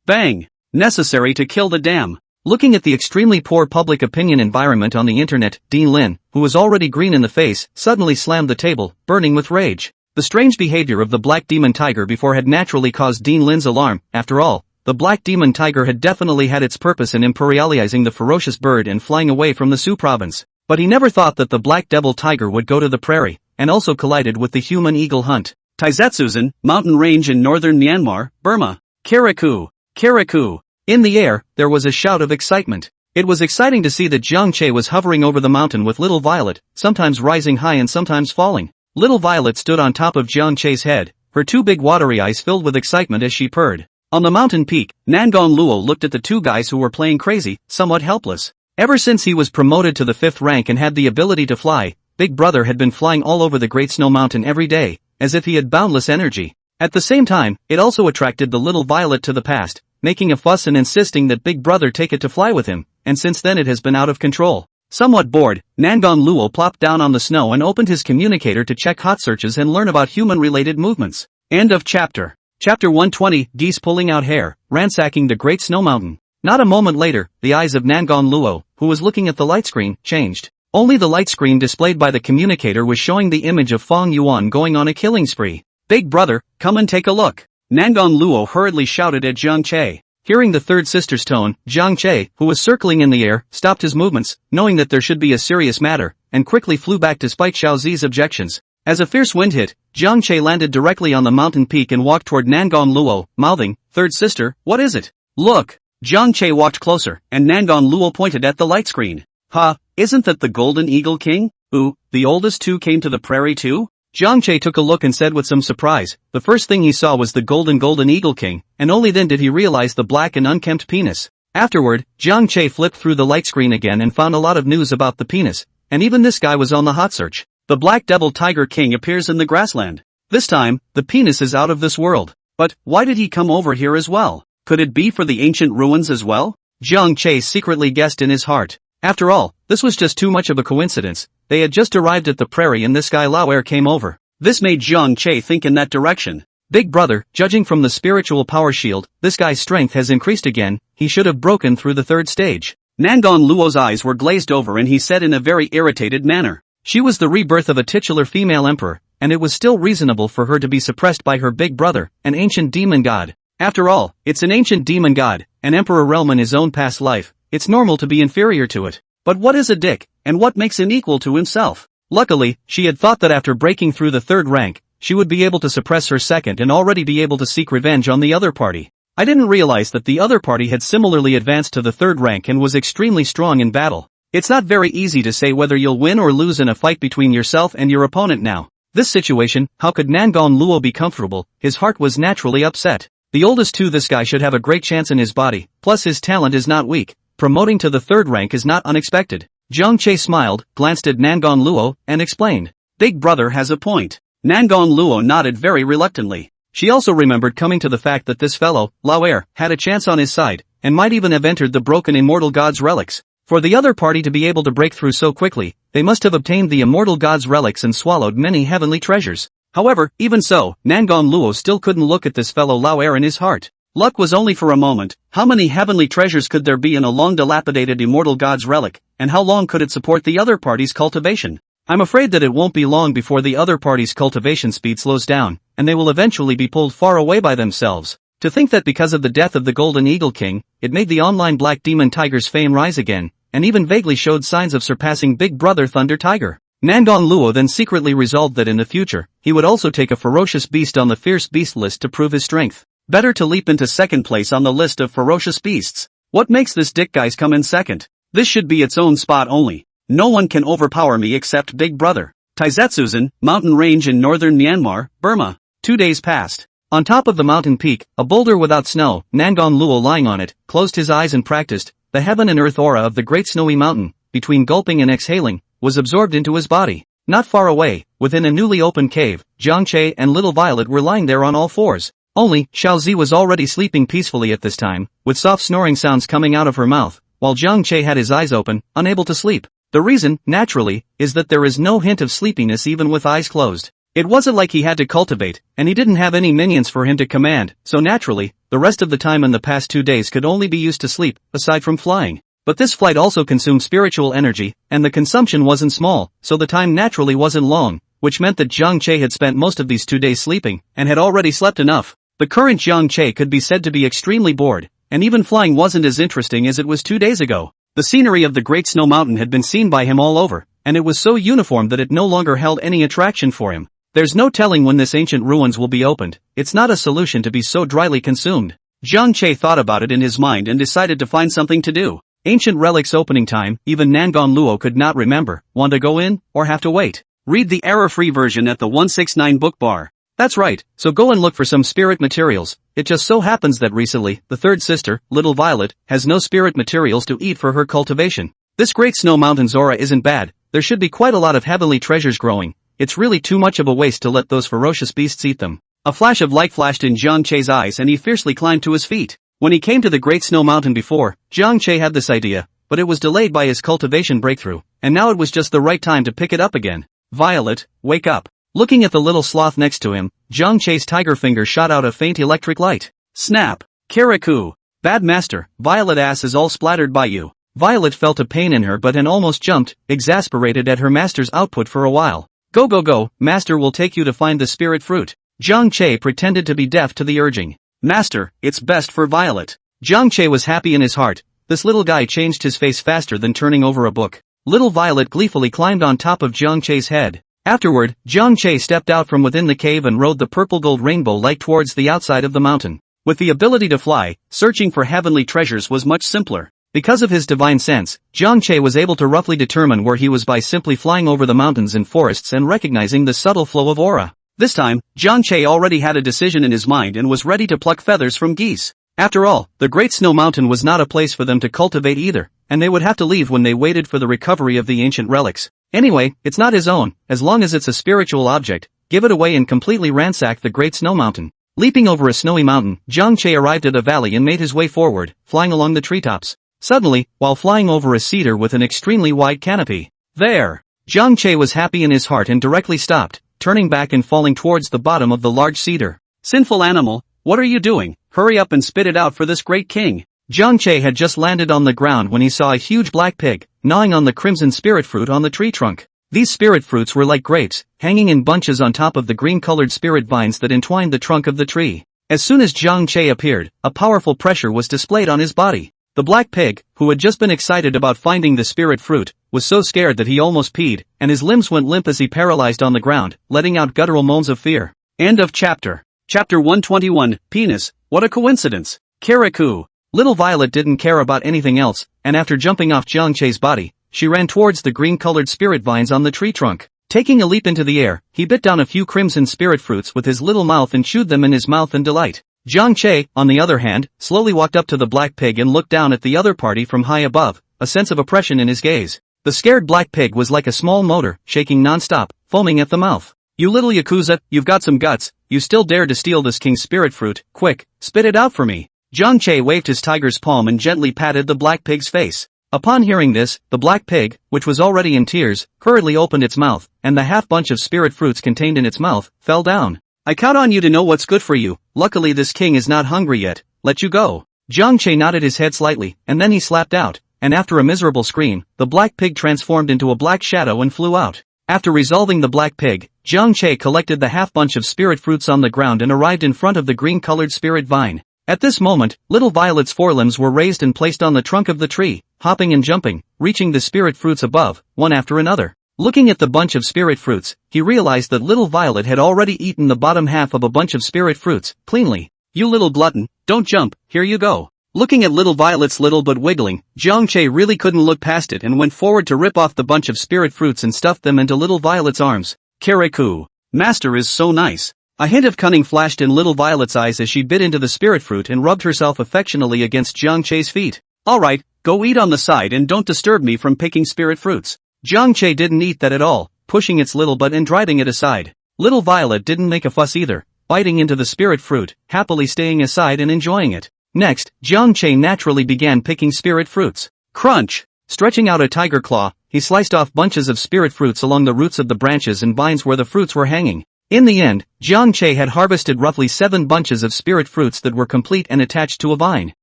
Bang! Necessary to kill the dam. Looking at the extremely poor public opinion environment on the internet, Dean Lin, who was already green in the face, suddenly slammed the table, burning with rage. The strange behavior of the black demon tiger before had naturally caused Dean Lin's alarm. After all, the black demon tiger had definitely had its purpose in imperializing the ferocious bird and flying away from the Sioux province. But he never thought that the black devil tiger would go to the prairie, and also collided with the human eagle hunt. Taizetsuzan, mountain range in northern Myanmar, Burma. Kirikou. Kirikou. In the air, there was a shout of excitement. It was exciting to see that Jiang Che was hovering over the mountain with Little Violet, sometimes rising high and sometimes falling. Little Violet stood on top of Jiang Che's head, her two big watery eyes filled with excitement as she purred. On the mountain peak, Nangon Luo looked at the two guys who were playing crazy, somewhat helpless. Ever since he was promoted to the 5th rank and had the ability to fly, Big Brother had been flying all over the Great Snow Mountain every day, as if he had boundless energy. At the same time, it also attracted the Little Violet to the past, making a fuss and insisting that Big Brother take it to fly with him, and since then it has been out of control. Somewhat bored, Nangon Luo plopped down on the snow and opened his communicator to check hot searches and learn about human-related movements. End of chapter. Chapter 120, Geese pulling out hair, ransacking the Great Snow Mountain. Not a moment later, the eyes of Nangon Luo, who was looking at the light screen, changed. Only the light screen displayed by the communicator was showing the image of Fong Yuan going on a killing spree. Big Brother, come and take a look. Nangon Luo hurriedly shouted at Jiang Che. Hearing the third sister's tone, Jiang Che, who was circling in the air, stopped his movements, knowing that there should be a serious matter, and quickly flew back despite Xiaozi's objections. As a fierce wind hit, Jiang Che landed directly on the mountain peak and walked toward Nangon Luo, mouthing, "Third sister, what is it?" "Look." Jiang Che walked closer, and Nangon Luo pointed at the light screen. "Huh, isn't that the Golden Eagle King? Ooh, the oldest two came to the prairie too?" Jiang Che took a look and said with some surprise, the first thing he saw was the Golden Eagle King, and only then did he realize the black and unkempt penis. Afterward, Jiang Che flipped through the light screen again and found a lot of news about the penis, and even this guy was on the hot search. The Black Devil Tiger King appears in the grassland. This time, the penis is out of this world. But, why did he come over here as well? Could it be for the ancient ruins as well? Jiang Che secretly guessed in his heart. After all, this was just too much of a coincidence. They had just arrived at the prairie and this guy Lauer came over. This made Jiang Che think in that direction. Big brother, judging from the spiritual power shield, this guy's strength has increased again. He should have broken through the third stage. Nangon Luo's eyes were glazed over and he said in a very irritated manner. She was the rebirth of a titular female emperor, and it was still reasonable for her to be suppressed by her big brother, an ancient demon god. After all, it's an ancient demon god, an emperor realm in his own past life. It's normal to be inferior to it. But what is a dick, and what makes him equal to himself? Luckily, she had thought that after breaking through the third rank, she would be able to suppress her second and already be able to seek revenge on the other party. I didn't realize that the other party had similarly advanced to the third rank and was extremely strong in battle. It's not very easy to say whether you'll win or lose in a fight between yourself and your opponent now. This situation, how could Nangon Luo be comfortable? His heart was naturally upset. The oldest too, this guy should have a great chance in his body, plus his talent is not weak. Promoting to the third rank is not unexpected. Jiang Che smiled, glanced at Nangon Luo, and explained. Big brother has a point. Nangon Luo nodded very reluctantly. She also remembered coming to the fact that this fellow, Lauer, had a chance on his side, and might even have entered the broken immortal god's relics. For the other party to be able to break through so quickly, they must have obtained the immortal god's relics and swallowed many heavenly treasures. However, even so, Nangon Luo still couldn't look at this fellow Lauer in his heart. Luck was only for a moment. How many heavenly treasures could there be in a long dilapidated immortal god's relic, and how long could it support the other party's cultivation? I'm afraid that it won't be long before the other party's cultivation speed slows down, and they will eventually be pulled far away by themselves. To think that because of the death of the Golden Eagle King, it made the online Black Demon Tiger's fame rise again, and even vaguely showed signs of surpassing Big Brother Thunder Tiger. Nangon Luo then secretly resolved that in the future, he would also take a ferocious beast on the fierce beast list to prove his strength. Better to leap into second place on the list of ferocious beasts. What makes this dick guys come in second? This should be its own spot only. No one can overpower me except Big Brother. Taizetsuzan, mountain range in northern Myanmar, Burma. 2 days passed. On top of the mountain peak, a boulder without snow, Nangon Luo lying on it, closed his eyes and practiced. The heaven and earth aura of the great snowy mountain, between gulping and exhaling, was absorbed into his body. Not far away, within a newly opened cave, Jiang Che and Little Violet were lying there on all fours. Only, Xiaozi was already sleeping peacefully at this time, with soft snoring sounds coming out of her mouth, while Jiang Che had his eyes open, unable to sleep. The reason, naturally, is that there is no hint of sleepiness even with eyes closed. It wasn't like he had to cultivate, and he didn't have any minions for him to command, so naturally, the rest of the time in the past 2 days could only be used to sleep, aside from flying. But this flight also consumed spiritual energy, and the consumption wasn't small, so the time naturally wasn't long, which meant that Jiang Che had spent most of these 2 days sleeping, and had already slept enough. The current Jiang Che could be said to be extremely bored, and even flying wasn't as interesting as it was 2 days ago. The scenery of the Great Snow Mountain had been seen by him all over, and it was so uniform that it no longer held any attraction for him. There's no telling when this ancient ruins will be opened. It's not a solution to be so dryly consumed. Jiang Che thought about it in his mind and decided to find something to do. Ancient relics opening time, even Nangon Luo could not remember. Want to go in, or have to wait? Read the error-free version at the 169 book bar. That's right, so go and look for some spirit materials. It just so happens that recently, the third sister, Little Violet, has no spirit materials to eat for her cultivation. This Great Snow Mountain's aura isn't bad. There should be quite a lot of heavenly treasures growing. It's really too much of a waste to let those ferocious beasts eat them. A flash of light flashed in Jiang Che's eyes and he fiercely climbed to his feet. When he came to the Great Snow Mountain before, Jiang Che had this idea, but it was delayed by his cultivation breakthrough, and now it was just the right time to pick it up again. Violet, wake up. Looking at the little sloth next to him, Jiang Che's tiger finger shot out a faint electric light. Snap! Karaku! Bad master, Violet ass is all splattered by you. Violet felt a pain in her butt and almost jumped, exasperated at her master's output for a while. Go go go, master will take you to find the spirit fruit. Jiang Che pretended to be deaf to the urging. Master, it's best for Violet. Jiang Che was happy in his heart. This little guy changed his face faster than turning over a book. Little Violet gleefully climbed on top of Jiang Che's head. Afterward, Jiang Che stepped out from within the cave and rode the purple gold rainbow light towards the outside of the mountain. With the ability to fly, searching for heavenly treasures was much simpler. Because of his divine sense, Jiang Che was able to roughly determine where he was by simply flying over the mountains and forests and recognizing the subtle flow of aura. This time, Jiang Che already had a decision in his mind and was ready to pluck feathers from geese. After all, the Great Snow Mountain was not a place for them to cultivate either, and they would have to leave when they waited for the recovery of the ancient relics. Anyway, it's not his own. As long as it's a spiritual object, give it away and completely ransack the Great Snow Mountain. Leaping over a snowy mountain, Jiang Che arrived at a valley and made his way forward, flying along the treetops. Suddenly, while flying over a cedar with an extremely wide canopy, there! Jiang Che was happy in his heart and directly stopped, turning back and falling towards the bottom of the large cedar. Sinful animal, what are you doing? Hurry up and spit it out for this great king. Jiang Che had just landed on the ground when he saw a huge black pig, gnawing on the crimson spirit fruit on the tree trunk. These spirit fruits were like grapes, hanging in bunches on top of the green-colored spirit vines that entwined the trunk of the tree. As soon as Jiang Che appeared, a powerful pressure was displayed on his body. The black pig, who had just been excited about finding the spirit fruit, was so scared that he almost peed, and his limbs went limp as he paralyzed on the ground, letting out guttural moans of fear. End of chapter. Chapter 121, Penis, what a coincidence. Kirikou. Little Violet didn't care about anything else, and after jumping off Jiang Che's body, she ran towards the green-colored spirit vines on the tree trunk. Taking a leap into the air, he bit down a few crimson spirit fruits with his little mouth and chewed them in his mouth in delight. Jiang Che, on the other hand, slowly walked up to the black pig and looked down at the other party from high above, a sense of oppression in his gaze. The scared black pig was like a small motor, shaking non-stop, foaming at the mouth. You little Yakuza, you've got some guts, you still dare to steal this king's spirit fruit, quick, spit it out for me. Jiang Che waved his tiger's palm and gently patted the black pig's face. Upon hearing this, the black pig, which was already in tears, hurriedly opened its mouth, and the half-bunch of spirit fruits contained in its mouth, fell down. I count on you to know what's good for you, luckily this king is not hungry yet, let you go. Jiang Che nodded his head slightly, and then he slapped out, and after a miserable scream, the black pig transformed into a black shadow and flew out. After resolving the black pig, Jiang Che collected the half-bunch of spirit fruits on the ground and arrived in front of the green-colored spirit vine. At this moment, little Violet's forelimbs were raised and placed on the trunk of the tree, hopping and jumping, reaching the spirit fruits above, one after another. Looking at the bunch of spirit fruits, he realized that little Violet had already eaten the bottom half of a bunch of spirit fruits, cleanly. You little glutton, don't jump, here you go. Looking at little Violet's little butt wiggling, Jiang Che really couldn't look past it and went forward to rip off the bunch of spirit fruits and stuff them into little Violet's arms. Kirikou. Master is so nice. A hint of cunning flashed in little Violet's eyes as she bit into the spirit fruit and rubbed herself affectionately against Jiang Che's feet. Alright, go eat on the side and don't disturb me from picking spirit fruits. Jiang Che didn't eat that at all, pushing its little butt and driving it aside. Little Violet didn't make a fuss either, biting into the spirit fruit, happily staying aside and enjoying it. Next, Jiang Che naturally began picking spirit fruits. Crunch! Stretching out a tiger claw, he sliced off bunches of spirit fruits along the roots of the branches and vines where the fruits were hanging. In the end, Jiang Che had harvested roughly 7 bunches of spirit fruits that were complete and attached to a vine.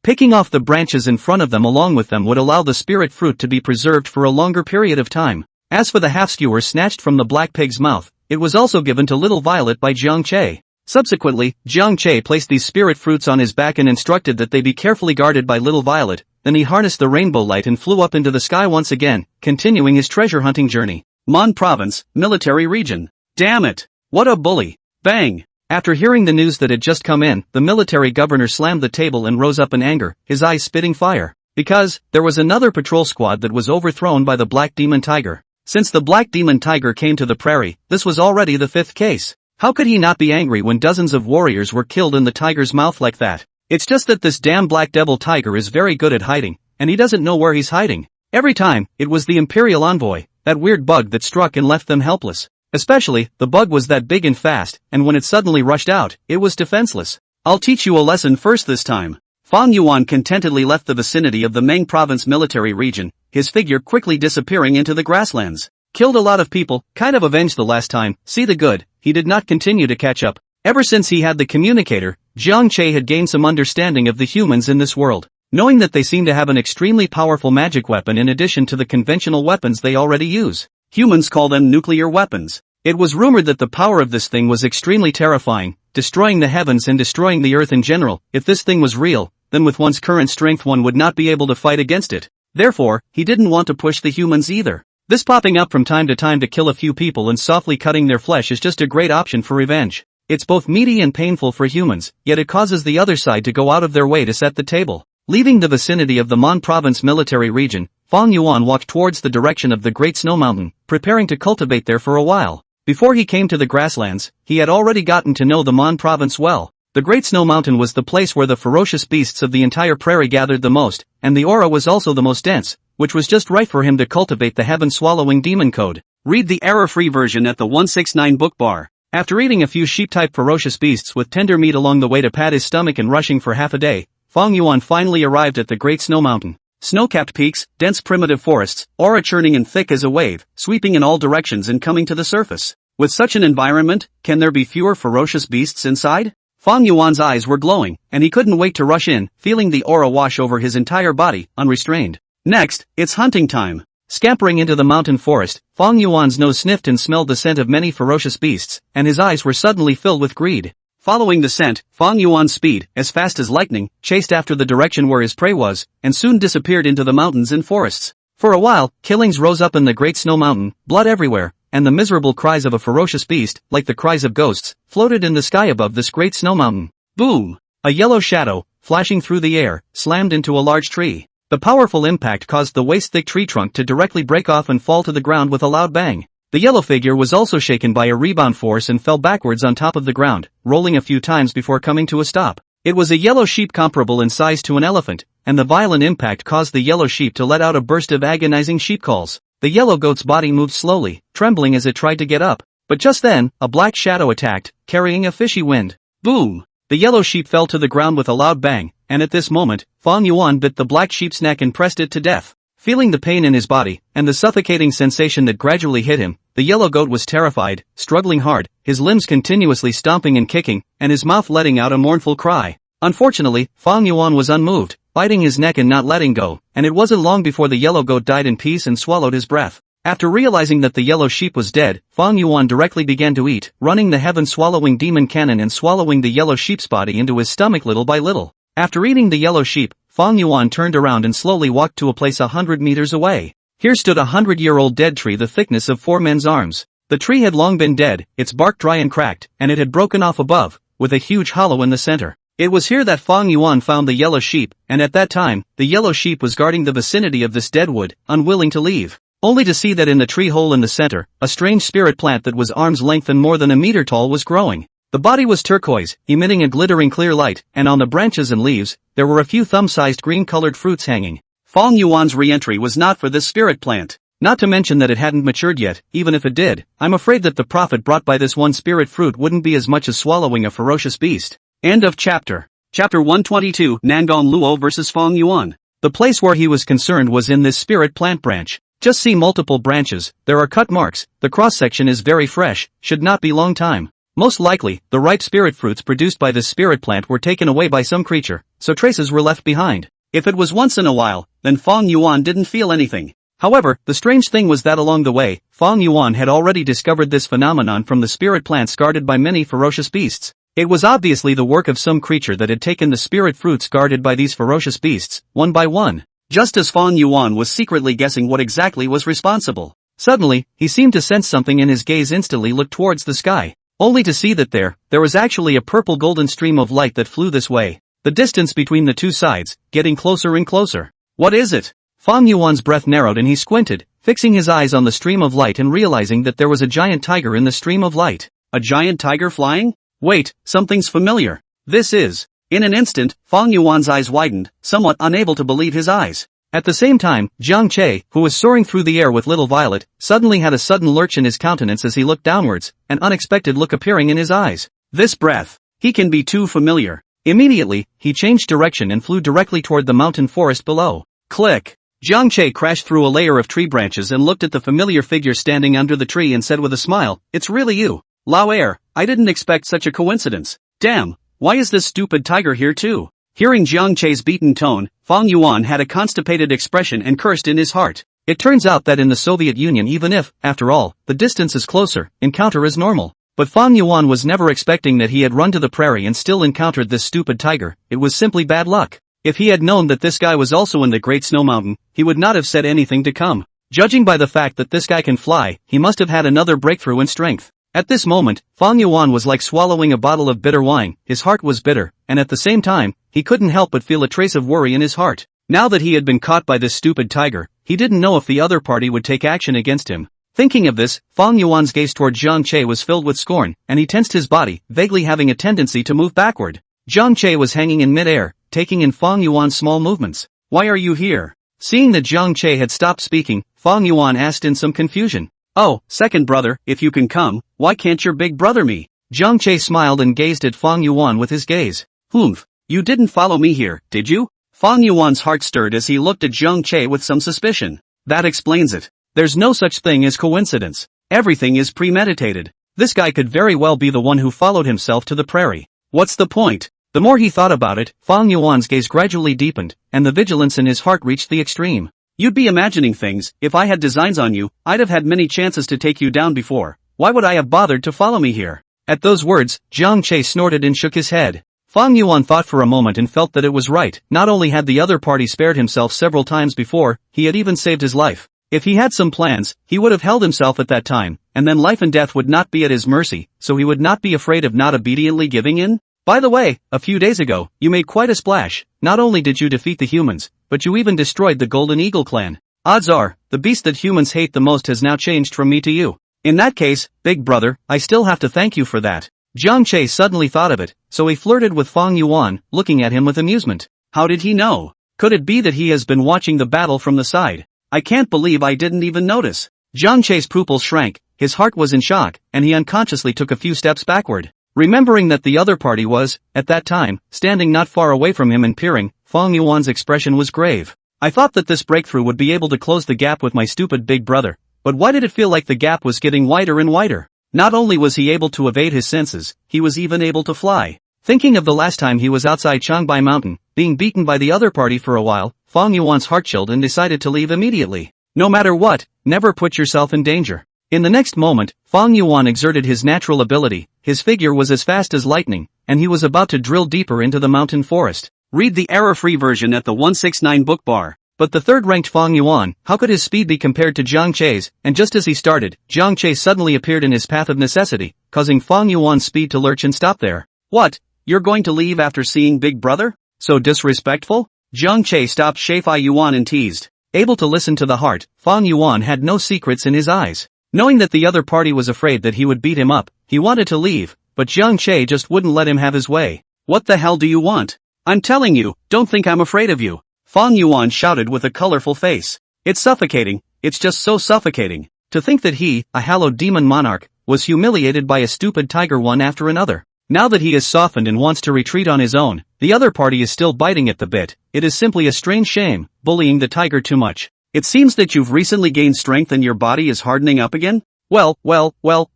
Picking off the branches in front of them along with them would allow the spirit fruit to be preserved for a longer period of time. As for the half-skewer snatched from the black pig's mouth, it was also given to little Violet by Jiang Che. Subsequently, Jiang Che placed these spirit fruits on his back and instructed that they be carefully guarded by little Violet, then he harnessed the rainbow light and flew up into the sky once again, continuing his treasure hunting journey. Mon Province, Military Region. Damn it! What a bully! Bang! After hearing the news that had just come in, the military governor slammed the table and rose up in anger, his eyes spitting fire. Because, there was another patrol squad that was overthrown by the Black Demon Tiger. Since the Black Demon Tiger came to the prairie, this was already the 5th case. How could he not be angry when dozens of warriors were killed in the tiger's mouth like that? It's just that this damn Black Devil Tiger is very good at hiding, and he doesn't know where he's hiding. Every time, it was the Imperial Envoy, that weird bug that struck and left them helpless. Especially, the bug was that big and fast, and when it suddenly rushed out, it was defenseless. I'll teach you a lesson first this time. Fong Yuan contentedly left the vicinity of the Meng Province military region, his figure quickly disappearing into the grasslands. Killed a lot of people, kind of avenged the last time, see the good, he did not continue to catch up. Ever since he had the communicator, Jiang Che had gained some understanding of the humans in this world, knowing that they seem to have an extremely powerful magic weapon in addition to the conventional weapons they already use. Humans call them nuclear weapons. It was rumored that the power of this thing was extremely terrifying, destroying the heavens and destroying the earth in general. If this thing was real, then with one's current strength one would not be able to fight against it. Therefore, he didn't want to push the humans either. This popping up from time to kill a few people and softly cutting their flesh is just a great option for revenge. It's both meaty and painful for humans, yet it causes the other side to go out of their way to set the table. Leaving the vicinity of the Mon Province military region, Fong Yuan walked towards the direction of the Great Snow Mountain, preparing to cultivate there for a while. Before he came to the grasslands, he had already gotten to know the Mon Province well. The Great Snow Mountain was the place where the ferocious beasts of the entire prairie gathered the most, and the aura was also the most dense, which was just right for him to cultivate the heaven-swallowing demon code. Read the error-free version at the 169 book bar. After eating a few sheep-type ferocious beasts with tender meat along the way to pad his stomach and rushing for half a day, Fong Yuan finally arrived at the Great Snow Mountain. Snow-capped peaks, dense primitive forests, aura churning and thick as a wave, sweeping in all directions and coming to the surface. With such an environment, can there be fewer ferocious beasts inside? Fong Yuan's eyes were glowing, and he couldn't wait to rush in, feeling the aura wash over his entire body, unrestrained. Next, it's hunting time. Scampering into the mountain forest, Fong Yuan's nose sniffed and smelled the scent of many ferocious beasts, and his eyes were suddenly filled with greed. Following the scent, Fong Yuan's speed, as fast as lightning, chased after the direction where his prey was, and soon disappeared into the mountains and forests. For a while, killings rose up in the Great Snow Mountain, blood everywhere, and the miserable cries of a ferocious beast, like the cries of ghosts, floated in the sky above this Great Snow Mountain. Boom! A yellow shadow, flashing through the air, slammed into a large tree. The powerful impact caused the waist-thick tree trunk to directly break off and fall to the ground with a loud bang. The yellow figure was also shaken by a rebound force and fell backwards on top of the ground, rolling a few times before coming to a stop. It was a yellow sheep comparable in size to an elephant, and the violent impact caused the yellow sheep to let out a burst of agonizing sheep calls. The yellow goat's body moved slowly, trembling as it tried to get up. But just then, a black shadow attacked, carrying a fishy wind. Boom! The yellow sheep fell to the ground with a loud bang, and at this moment, Fong Yuan bit the black sheep's neck and pressed it to death. Feeling the pain in his body, and the suffocating sensation that gradually hit him, the yellow goat was terrified, struggling hard, his limbs continuously stomping and kicking, and his mouth letting out a mournful cry. Unfortunately, Fong Yuan was unmoved, biting his neck and not letting go, and it wasn't long before the yellow goat died in peace and swallowed his breath. After realizing that the yellow sheep was dead, Fong Yuan directly began to eat, running the heaven-swallowing demon cannon and swallowing the yellow sheep's body into his stomach little by little. After eating the yellow sheep, Fong Yuan turned around and slowly walked to a place 100 meters away. Here stood a 100-year-old dead tree the thickness of 4 men's arms. The tree had long been dead, its bark dry and cracked, and it had broken off above, with a huge hollow in the center. It was here that Fong Yuan found the yellow sheep, and at that time, the yellow sheep was guarding the vicinity of this dead wood, unwilling to leave. Only to see that in the tree hole in the center, a strange spirit plant that was arm's length and more than a meter tall was growing. The body was turquoise, emitting a glittering clear light, and on the branches and leaves, there were a few thumb-sized green-colored fruits hanging. Fong Yuan's re-entry was not for this spirit plant. Not to mention that it hadn't matured yet, even if it did, I'm afraid that the profit brought by this one spirit fruit wouldn't be as much as swallowing a ferocious beast. End of chapter. Chapter 122, Nangon Luo vs. Fong Yuan. The place where he was concerned was in this spirit plant branch. Just see multiple branches, there are cut marks, the cross-section is very fresh, should not be long time. Most likely, the ripe spirit fruits produced by this spirit plant were taken away by some creature, so traces were left behind. If it was once in a while, then Fong Yuan didn't feel anything. However, the strange thing was that along the way, Fong Yuan had already discovered this phenomenon from the spirit plants guarded by many ferocious beasts. It was obviously the work of some creature that had taken the spirit fruits guarded by these ferocious beasts, one by one. Just as Fong Yuan was secretly guessing what exactly was responsible. Suddenly, he seemed to sense something and his gaze instantly looked towards the sky. Only to see that there was actually a purple golden stream of light that flew this way. The distance between the two sides, getting closer and closer. What is it? Fong Yuan's breath narrowed and he squinted, fixing his eyes on the stream of light and realizing that there was a giant tiger in the stream of light. A giant tiger flying? Wait, something's familiar. This is. In an instant, Fong Yuan's eyes widened, somewhat unable to believe his eyes. At the same time, Jiang Che, who was soaring through the air with little Violet, suddenly had a sudden lurch in his countenance as he looked downwards, an unexpected look appearing in his eyes. This breath. He can be too familiar. Immediately, he changed direction and flew directly toward the mountain forest below. Click. Jiang Che crashed through a layer of tree branches and looked at the familiar figure standing under the tree and said with a smile, "It's really you. Lao Air, I didn't expect such a coincidence. Damn, why is this stupid tiger here too?" Hearing Jiang Che's beaten tone, Fong Yuan had a constipated expression and cursed in his heart. It turns out that in the Soviet Union, even if, after all, the distance is closer, encounter is normal. But Fong Yuan was never expecting that he had run to the prairie and still encountered this stupid tiger. It was simply bad luck. If he had known that this guy was also in the Great Snow Mountain, he would not have said anything to come. Judging by the fact that this guy can fly, he must have had another breakthrough in strength. At this moment, Fong Yuan was like swallowing a bottle of bitter wine. His heart was bitter, and at the same time, he couldn't help but feel a trace of worry in his heart. Now that he had been caught by this stupid tiger, he didn't know if the other party would take action against him. Thinking of this, Fong Yuan's gaze toward Jiang Che was filled with scorn, and he tensed his body, vaguely having a tendency to move backward. Jiang Che was hanging in mid-air, taking in Fong Yuan's small movements. "Why are you here?" Seeing that Jiang Che had stopped speaking, Fong Yuan asked in some confusion. "Oh, second brother, if you can come, Why can't your big brother me? Jiang Che smiled and gazed at Fong Yuan with his gaze. You didn't follow me here, did you? Fong Yuan's heart stirred as he looked at Jiang Che with some suspicion. That explains it. There's no such thing as coincidence. Everything is premeditated. This guy could very well be the one who followed himself to the prairie. What's the point? The more he thought about it, Fong Yuan's gaze gradually deepened, and the vigilance in his heart reached the extreme. You'd be imagining things. If I had designs on you, I'd have had many chances to take you down before. Why would I have bothered to follow me here? At those words, Jiang Che snorted and shook his head. Fong Yuan thought for a moment and felt that it was right. Not only had the other party spared himself several times before, he had even saved his life. If he had some plans, he would have held himself at that time, and then life and death would not be at his mercy, so he would not be afraid of not obediently giving in. By the way, a few days ago, you made quite a splash. Not only did you defeat the humans, but you even destroyed the Golden Eagle clan. Odds are, the beast that humans hate the most has now changed from me to you. In that case, big brother, I still have to thank you for that. Jiang Che suddenly thought of it, so he flirted with Fong Yuan, looking at him with amusement. How did he know? Could it be that he has been watching the battle from the side? I can't believe I didn't even notice. Jiang Che's pupils shrank, his heart was in shock, and he unconsciously took a few steps backward. Remembering that the other party was, at that time, standing not far away from him and peering, Fong Yuan's expression was grave. I thought that this breakthrough would be able to close the gap with my stupid big brother, but why did it feel like the gap was getting wider and wider? Not only was he able to evade his senses, he was even able to fly. Thinking of the last time he was outside Changbai Mountain, being beaten by the other party for a while, Fong Yuan's heart chilled and decided to leave immediately. No matter what, never put yourself in danger. In the next moment, Fong Yuan exerted his natural ability, his figure was as fast as lightning, and he was about to drill deeper into the mountain forest. Read the error-free version at the 169 book bar. But the third-ranked Fong Yuan, how could his speed be compared to Jiang Che's? And just as he started, Jiang Che suddenly appeared in his path of necessity, causing Fong Yuan's speed to lurch and stop there. What? You're going to leave after seeing Big Brother? So disrespectful? Jiang Che stopped Fong Yuan and teased. Able to listen to the heart, Fong Yuan had no secrets in his eyes. Knowing that the other party was afraid that he would beat him up, he wanted to leave, but Jiang Che just wouldn't let him have his way. What the hell do you want? I'm telling you, don't think I'm afraid of you. Fong Yuan shouted with a colorful face. It's suffocating, it's just so suffocating. To think that he, a hallowed demon monarch, was humiliated by a stupid tiger one after another. Now that he is softened and wants to retreat on his own, the other party is still biting at the bit. It is simply a strange shame, bullying the tiger too much. It seems that you've recently gained strength and your body is hardening up again? Well,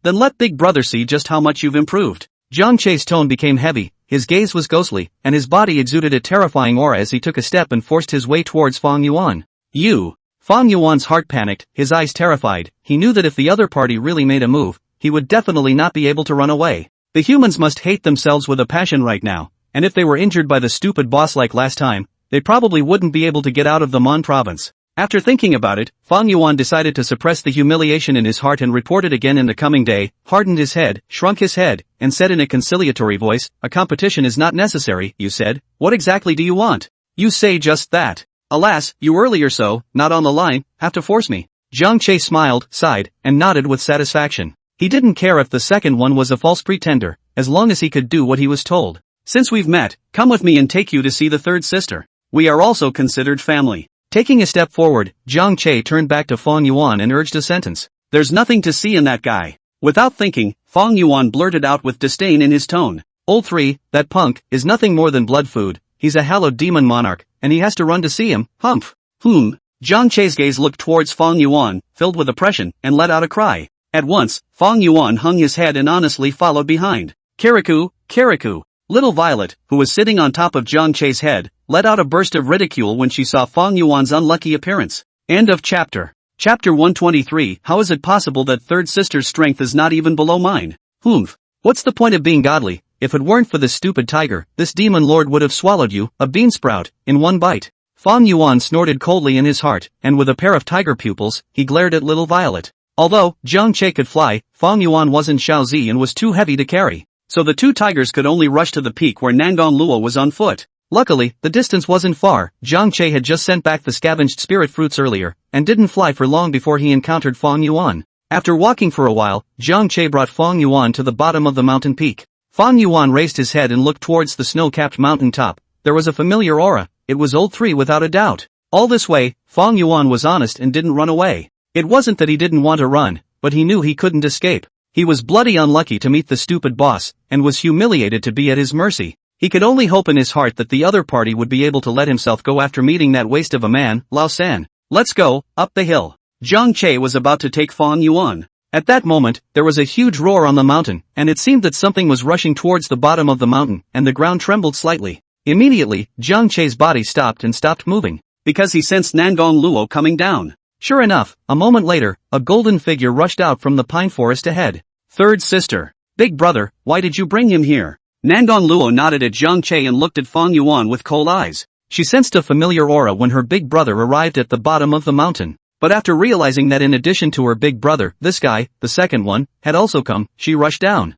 then let Big Brother see just how much you've improved. Jiang Che's tone became heavy, his gaze was ghostly, and his body exuded a terrifying aura as he took a step and forced his way towards Fong Yuan. You! Fong Yuan's heart panicked, his eyes terrified. He knew that if the other party really made a move, he would definitely not be able to run away. The humans must hate themselves with a passion right now, and if they were injured by the stupid boss like last time, they probably wouldn't be able to get out of the Mon province. After thinking about it, Fong Yuan decided to suppress the humiliation in his heart and report it again in the coming day, hardened his head, shrunk his head, and said in a conciliatory voice, "A competition is not necessary, you said. What exactly do you want? You say just that. Alas, you earlier so, not on the line, have to force me." Jiang Che smiled, sighed, and nodded with satisfaction. He didn't care if the second one was a false pretender, as long as he could do what he was told. Since we've met, come with me and take you to see the third sister. We are also considered family. Taking a step forward, Jiang Che turned back to Fong Yuan and urged a sentence. There's nothing to see in that guy. Without thinking, Fong Yuan blurted out with disdain in his tone. Old 3, that punk, is nothing more than blood food. He's a hallowed demon monarch, and he has to run to see him, humph. Jiang Che's gaze looked towards Fong Yuan, filled with oppression, and let out a cry. At once, Fong Yuan hung his head and honestly followed behind. Kirikou. Little Violet, who was sitting on top of Jiang Che's head, let out a burst of ridicule when she saw Fong Yuan's unlucky appearance. End of chapter. Chapter 123. How is it possible that third sister's strength is not even below mine? What's the point of being godly? If it weren't for this stupid tiger, this demon lord would have swallowed you, a beansprout, in one bite. Fong Yuan snorted coldly in his heart, and with a pair of tiger pupils, he glared at little Violet. Although Jiang Che could fly, Fong Yuan wasn't Shaozi and was too heavy to carry. So the two tigers could only rush to the peak where Nangong Luo was on foot. Luckily, the distance wasn't far. Jiang Che had just sent back the scavenged spirit fruits earlier, and didn't fly for long before he encountered Fong Yuan. After walking for a while, Jiang Che brought Fong Yuan to the bottom of the mountain peak. Fong Yuan raised his head and looked towards the snow-capped mountain top. There was a familiar aura. It was Old 3 without a doubt. All this way, Fong Yuan was honest and didn't run away. It wasn't that he didn't want to run, but he knew he couldn't escape. He was bloody unlucky to meet the stupid boss, and was humiliated to be at his mercy. He could only hope in his heart that the other party would be able to let himself go after meeting that waste of a man, Lao San. Let's go, up the hill. Zhang Che was about to take Fong Yuan. At that moment, there was a huge roar on the mountain, and it seemed that something was rushing towards the bottom of the mountain, and the ground trembled slightly. Immediately, Zhang Che's body stopped moving, because he sensed Nangong Luo coming down. Sure enough, a moment later, a golden figure rushed out from the pine forest ahead. Third sister. Big brother, why did you bring him here? Nangong Luo nodded at Zhang Che and looked at Fong Yuan with cold eyes. She sensed a familiar aura when her big brother arrived at the bottom of the mountain. But after realizing that in addition to her big brother, this guy, the second one, had also come, she rushed down.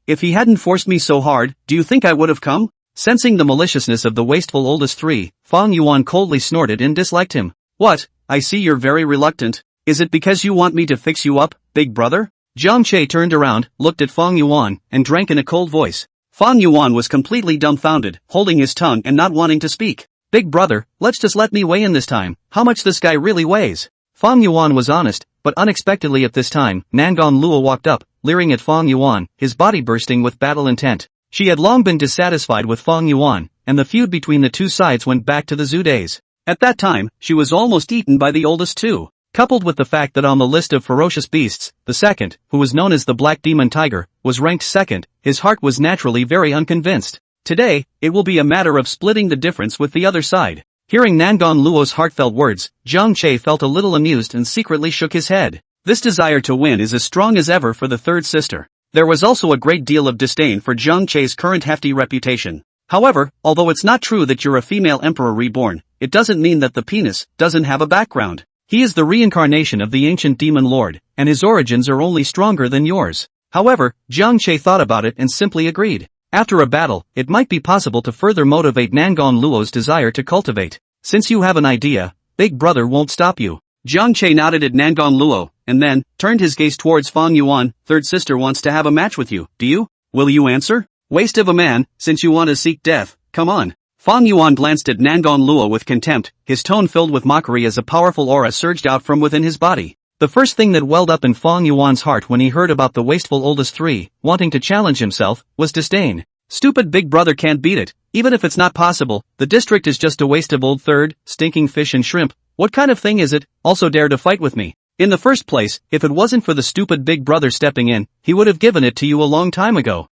If he hadn't forced me so hard, do you think I would have come? Sensing the maliciousness of the wasteful oldest three, Fong Yuan coldly snorted and disliked him. What? I see you're very reluctant. Is it because you want me to fix you up, big brother? Zhang Che turned around, looked at Fong Yuan, and drank in a cold voice. Fong Yuan was completely dumbfounded, holding his tongue and not wanting to speak. Big brother, let's just let me weigh in this time. How much this guy really weighs? Fong Yuan was honest, but unexpectedly at this time, Nangong Luo walked up, leering at Fong Yuan, his body bursting with battle intent. She had long been dissatisfied with Fong Yuan, and the feud between the two sides went back to the Zhu days. At that time, she was almost eaten by the oldest two. Coupled with the fact that on the list of ferocious beasts, the second, who was known as the Black Demon Tiger, was ranked second, his heart was naturally very unconvinced. Today, it will be a matter of splitting the difference with the other side. Hearing Nangong Luo's heartfelt words, Zhang Che felt a little amused and secretly shook his head. This desire to win is as strong as ever for the third sister. There was also a great deal of disdain for Zhang Che's current hefty reputation. However, although it's not true that you're a female emperor reborn, it doesn't mean that the penis doesn't have a background. He is the reincarnation of the ancient demon lord, and his origins are only stronger than yours. However, Zhang Che thought about it and simply agreed. After a battle, it might be possible to further motivate Nangong Luo's desire to cultivate. Since you have an idea, big brother won't stop you. Zhang Che nodded at Nangong Luo, and then, turned his gaze towards Fong Yuan. Third sister wants to have a match with you, do you? Will you answer? Waste of a man, since you want to seek death, come on. Fong Yuan glanced at Nangong Luo with contempt, his tone filled with mockery as a powerful aura surged out from within his body. The first thing that welled up in Fong Yuan's heart when he heard about the wasteful oldest three, wanting to challenge himself, was disdain. Stupid big brother can't beat it, even if it's not possible, the district is just a waste of old third, stinking fish and shrimp. What kind of thing is it, also dare to fight with me? In the first place, if it wasn't for the stupid big brother stepping in, he would have given it to you a long time ago.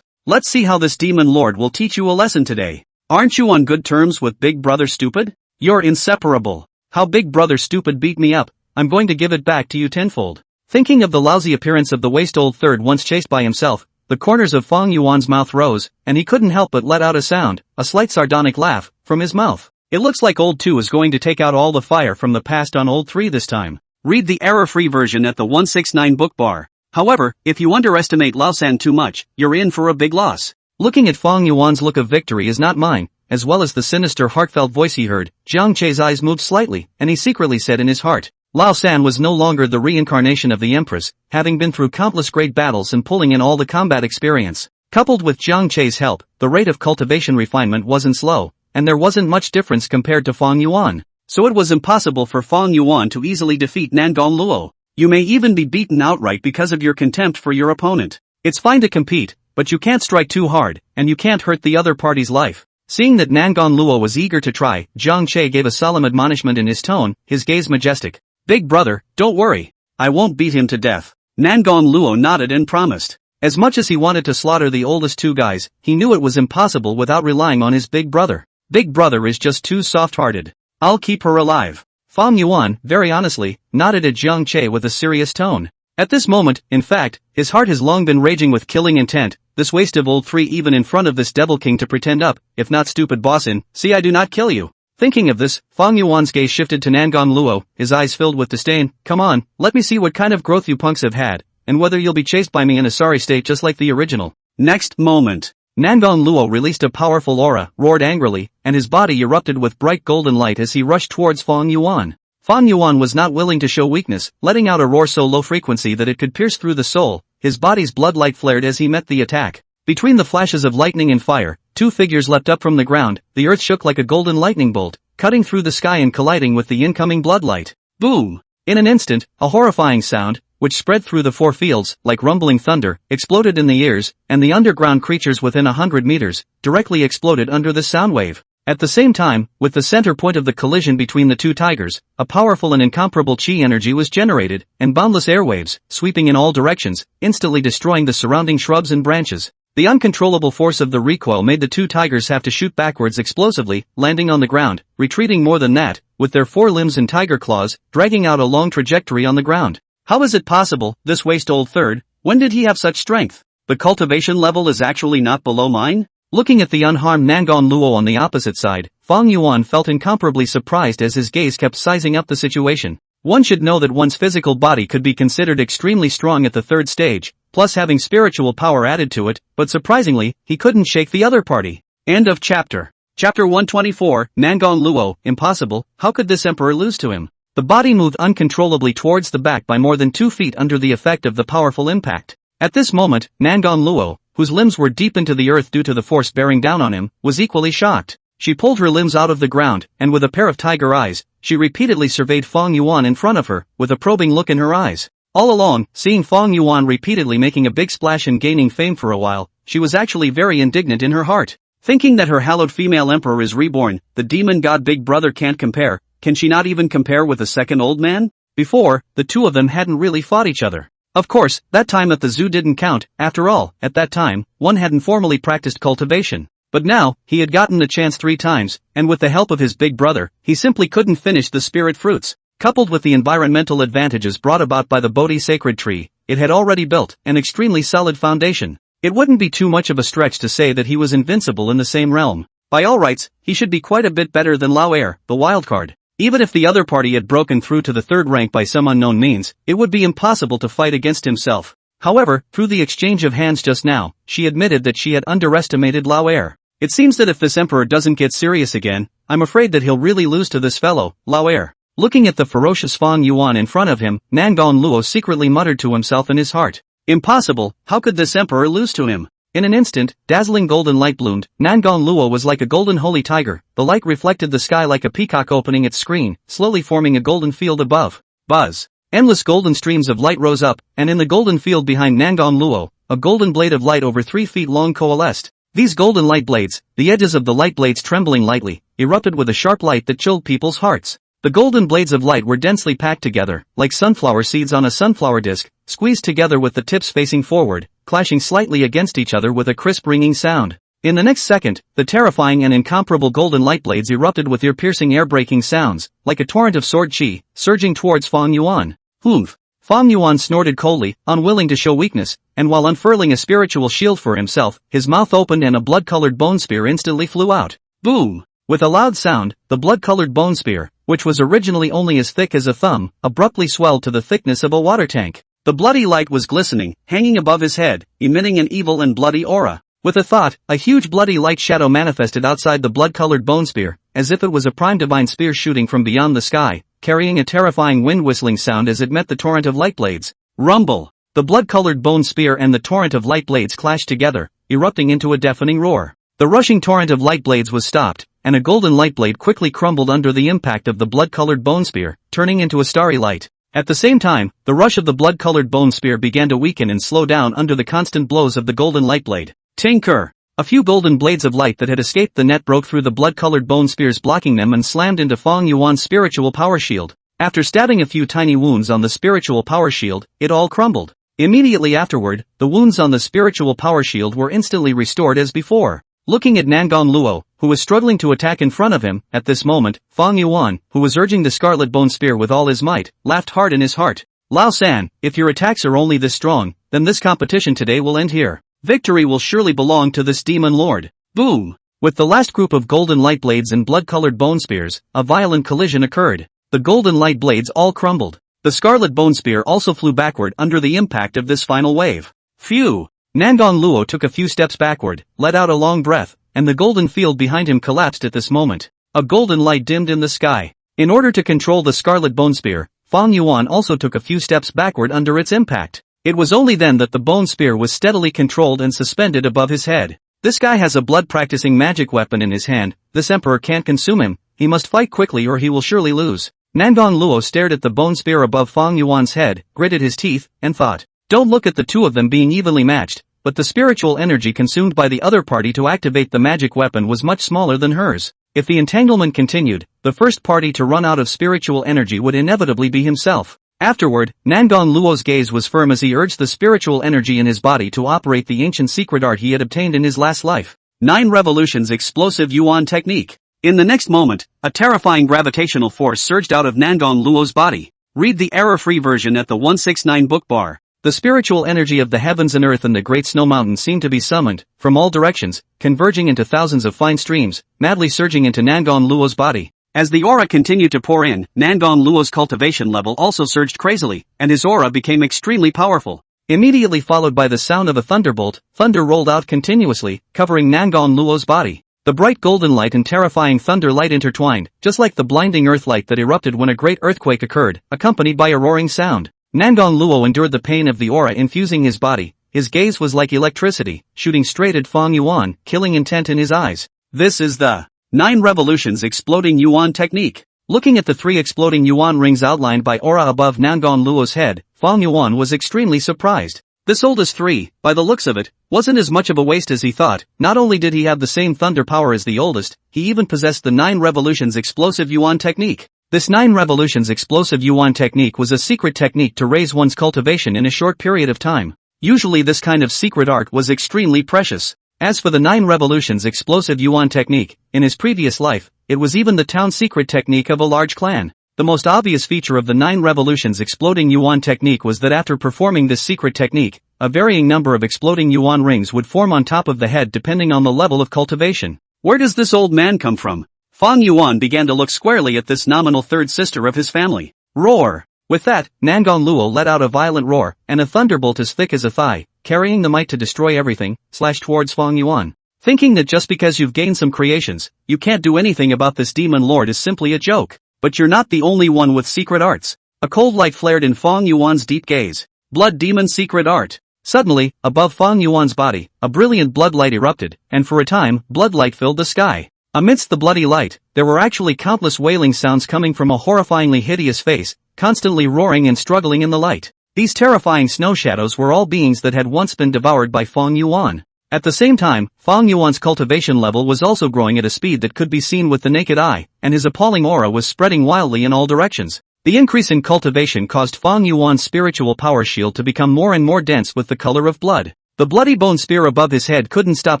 Let's see how this demon lord will teach you a lesson today. Aren't you on good terms with big brother stupid? You're inseparable. How big brother stupid beat me up, I'm going to give it back to you tenfold. Thinking of the lousy appearance of the waste old third once chased by himself, the corners of Fong Yuan's mouth rose, and he couldn't help but let out a sound, a slight sardonic laugh, from his mouth. It looks like old 2 is going to take out all the fire from the past on old 3 this time. Read the error-free version at the 169 book bar. However, if you underestimate Lao San too much, you're in for a big loss. Looking at Fong Yuan's look of victory is not mine, as well as the sinister heartfelt voice he heard, Zhang Che's eyes moved slightly, and he secretly said in his heart, Lao San was no longer the reincarnation of the Empress, having been through countless great battles and pulling in all the combat experience. Coupled with Zhang Che's help, the rate of cultivation refinement wasn't slow, and there wasn't much difference compared to Fong Yuan. So it was impossible for Fong Yuan to easily defeat Nangong Luo. You may even be beaten outright because of your contempt for your opponent. It's fine to compete, but you can't strike too hard, and you can't hurt the other party's life. Seeing that Nangong Luo was eager to try, Zhang Che gave a solemn admonishment in his tone, his gaze majestic. Big brother, don't worry. I won't beat him to death. Nangong Luo nodded and promised. As much as he wanted to slaughter the oldest 2 guys, he knew it was impossible without relying on his big brother. Big brother is just too soft-hearted. I'll keep her alive. Fong Yuan, very honestly, nodded at Zhang Che with a serious tone. At this moment, in fact, his heart has long been raging with killing intent. This waste of old 3 even in front of this devil king to pretend up, if not stupid bossin, see I do not kill you. Thinking of this, Fong Yuan's gaze shifted to Nangong Luo, his eyes filled with disdain. Come on, let me see what kind of growth you punks have had, and whether you'll be chased by me in a sorry state just like the original. Next moment. Nangong Luo released a powerful aura, roared angrily, and his body erupted with bright golden light as he rushed towards Fong Yuan. Fong Yuan was not willing to show weakness, letting out a roar so low frequency that it could pierce through the soul. His body's blood light flared as he met the attack. Between the flashes of lightning and fire, 2 figures leapt up from the ground. The earth shook like a golden lightning bolt, cutting through the sky and colliding with the incoming bloodlight. Boom! In an instant, a horrifying sound, which spread through the 4 fields, like rumbling thunder, exploded in the ears, and the underground creatures within 100 meters, directly exploded under the sound wave. At the same time, with the center point of the collision between the 2 tigers, a powerful and incomparable chi energy was generated, and boundless airwaves, sweeping in all directions, instantly destroying the surrounding shrubs and branches. The uncontrollable force of the recoil made the 2 tigers have to shoot backwards explosively, landing on the ground, retreating more than that, with their 4 limbs and tiger claws, dragging out a long trajectory on the ground. How is it possible, this waste-old third? When did he have such strength? The cultivation level is actually not below mine? Looking at the unharmed Nangon Luo on the opposite side, Fong Yuan felt incomparably surprised as his gaze kept sizing up the situation. One should know that one's physical body could be considered extremely strong at the 3rd stage, plus having spiritual power added to it, but surprisingly, he couldn't shake the other party. End of chapter. Chapter 124, Nangon Luo, impossible, how could this emperor lose to him? The body moved uncontrollably towards the back by more than 2 feet under the effect of the powerful impact. At this moment, Nangon Luo, whose limbs were deep into the earth due to the force bearing down on him, was equally shocked. She pulled her limbs out of the ground, and with a pair of tiger eyes, she repeatedly surveyed Fong Yuan in front of her, with a probing look in her eyes. All along, seeing Fong Yuan repeatedly making a big splash and gaining fame for a while, she was actually very indignant in her heart. Thinking that her hallowed female emperor is reborn, the demon god big brother can't compare, can she not even compare with a second old man? Before, the 2 of them hadn't really fought each other. Of course, that time at the zoo didn't count, after all, at that time, one hadn't formally practiced cultivation. But now, he had gotten the chance 3 times, and with the help of his big brother, he simply couldn't finish the spirit fruits. Coupled with the environmental advantages brought about by the Bodhi sacred tree, it had already built an extremely solid foundation. It wouldn't be too much of a stretch to say that he was invincible in the same realm. By all rights, he should be quite a bit better than Lao Air, the wildcard. Even if the other party had broken through to the 3rd rank by some unknown means, it would be impossible to fight against himself. However, through the exchange of hands just now, she admitted that she had underestimated Lao Air. It seems that if this emperor doesn't get serious again, I'm afraid that he'll really lose to this fellow, Lao Air. Looking at the ferocious Fong Yuan in front of him, Nangon Luo secretly muttered to himself in his heart. Impossible, how could this emperor lose to him? In an instant, dazzling golden light bloomed. Nangon Luo was like a golden holy tiger. The light reflected the sky like a peacock opening its screen, slowly forming a golden field above. Buzz. Endless golden streams of light rose up, and in the golden field behind Nangon Luo, a golden blade of light over 3 feet long coalesced. These golden light blades, the edges of the light blades trembling lightly, erupted with a sharp light that chilled people's hearts. The golden blades of light were densely packed together, like sunflower seeds on a sunflower disc, squeezed together with the tips facing forward, clashing slightly against each other with a crisp ringing sound. In the next second, the terrifying and incomparable golden light blades erupted with ear-piercing air-breaking sounds, like a torrent of sword chi, surging towards Fong Yuan. Humph! Fong Yuan snorted coldly, unwilling to show weakness, and while unfurling a spiritual shield for himself, his mouth opened and a blood-colored bone spear instantly flew out. Boom! With a loud sound, the blood-colored bone spear, which was originally only as thick as a thumb, abruptly swelled to the thickness of a water tank. The bloody light was glistening, hanging above his head, emitting an evil and bloody aura. With a thought, a huge bloody light shadow manifested outside the blood-colored bone spear, as if it was a prime divine spear shooting from beyond the sky, carrying a terrifying wind-whistling sound as it met the torrent of light blades. Rumble! The blood-colored bone spear and the torrent of light blades clashed together, erupting into a deafening roar. The rushing torrent of light blades was stopped, and a golden light blade quickly crumbled under the impact of the blood-colored bone spear, turning into a starry light. At the same time, the rush of the blood-colored bone spear began to weaken and slow down under the constant blows of the golden light blade. Tinker! A few golden blades of light that had escaped the net broke through the blood-colored bone spears, blocking them, and slammed into Fong Yuan's spiritual power shield. After stabbing a few tiny wounds on the spiritual power shield, it all crumbled. Immediately afterward, the wounds on the spiritual power shield were instantly restored as before. Looking at Nangon Luo, who was struggling to attack in front of him, at this moment, Fong Yuan, who was urging the scarlet bone spear with all his might, laughed hard in his heart. Lao San, if your attacks are only this strong, then this competition today will end here. Victory will surely belong to this demon lord. Boom! With the last group of golden light blades and blood-colored bone spears, a violent collision occurred. The golden light blades all crumbled. The scarlet bone spear also flew backward under the impact of this final wave. Phew! Nangon Luo took a few steps backward, let out a long breath, and the golden field behind him collapsed at this moment. A golden light dimmed in the sky. In order to control the scarlet bone spear, Fong Yuan also took a few steps backward under its impact. It was only then that the bone spear was steadily controlled and suspended above his head. This guy has a blood-practicing magic weapon in his hand. This emperor can't consume him. He must fight quickly or he will surely lose. Nangang Luo stared at the bone spear above Fong Yuan's head, gritted his teeth, and thought. Don't look at the two of them being evenly matched, but the spiritual energy consumed by the other party to activate the magic weapon was much smaller than hers. If the entanglement continued, the first party to run out of spiritual energy would inevitably be himself. Afterward, Nangang Luo's gaze was firm as he urged the spiritual energy in his body to operate the ancient secret art he had obtained in his last life. 9 Revolutions Explosive Yuan Technique. In the next moment, a terrifying gravitational force surged out of Nangang Luo's body. Read the error-free version at the 169 book bar. The spiritual energy of the heavens and earth and the great snow mountain seemed to be summoned, from all directions, converging into thousands of fine streams, madly surging into Nangang Luo's body. As the aura continued to pour in, Nangang Luo's cultivation level also surged crazily, and his aura became extremely powerful. Immediately followed by the sound of a thunderbolt, thunder rolled out continuously, covering Nangang Luo's body. The bright golden light and terrifying thunder light intertwined, just like the blinding earth light that erupted when a great earthquake occurred, accompanied by a roaring sound. Nangang Luo endured the pain of the aura infusing his body. His gaze was like electricity, shooting straight at Fong Yuan, killing intent in his eyes. This is the 9 Revolutions Exploding Yuan Technique. Looking at the 3 exploding Yuan rings outlined by aura above Nangang Luo's head, Fong Yuan was extremely surprised. This oldest 3, by the looks of it, wasn't as much of a waste as he thought. Not only did he have the same thunder power as the oldest, he even possessed the 9 Revolutions Explosive Yuan Technique. This 9 Revolutions Explosive Yuan Technique was a secret technique to raise one's cultivation in a short period of time. Usually this kind of secret art was extremely precious. As for the 9 Revolutions Explosive Yuan Technique, in his previous life, it was even the town secret technique of a large clan. The most obvious feature of the 9 Revolutions Exploding Yuan Technique was that after performing this secret technique, a varying number of exploding Yuan rings would form on top of the head depending on the level of cultivation. Where does this old man come from? Fong Yuan began to look squarely at this nominal third sister of his family. Roar! With that, Nangang Luo let out a violent roar, and a thunderbolt as thick as a thigh, carrying the might to destroy everything, slashed towards Fong Yuan. Thinking that just because you've gained some creations, you can't do anything about this demon lord is simply a joke. But you're not the only one with secret arts. A cold light flared in Fong Yuan's deep gaze. Blood demon secret art. Suddenly, above Fong Yuan's body, a brilliant blood light erupted, and for a time, blood light filled the sky. Amidst the bloody light, there were actually countless wailing sounds coming from a horrifyingly hideous face, constantly roaring and struggling in the light. These terrifying snow shadows were all beings that had once been devoured by Fong Yuan. At the same time, Fong Yuan's cultivation level was also growing at a speed that could be seen with the naked eye, and his appalling aura was spreading wildly in all directions. The increase in cultivation caused Fong Yuan's spiritual power shield to become more and more dense with the color of blood. The bloody bone spear above his head couldn't stop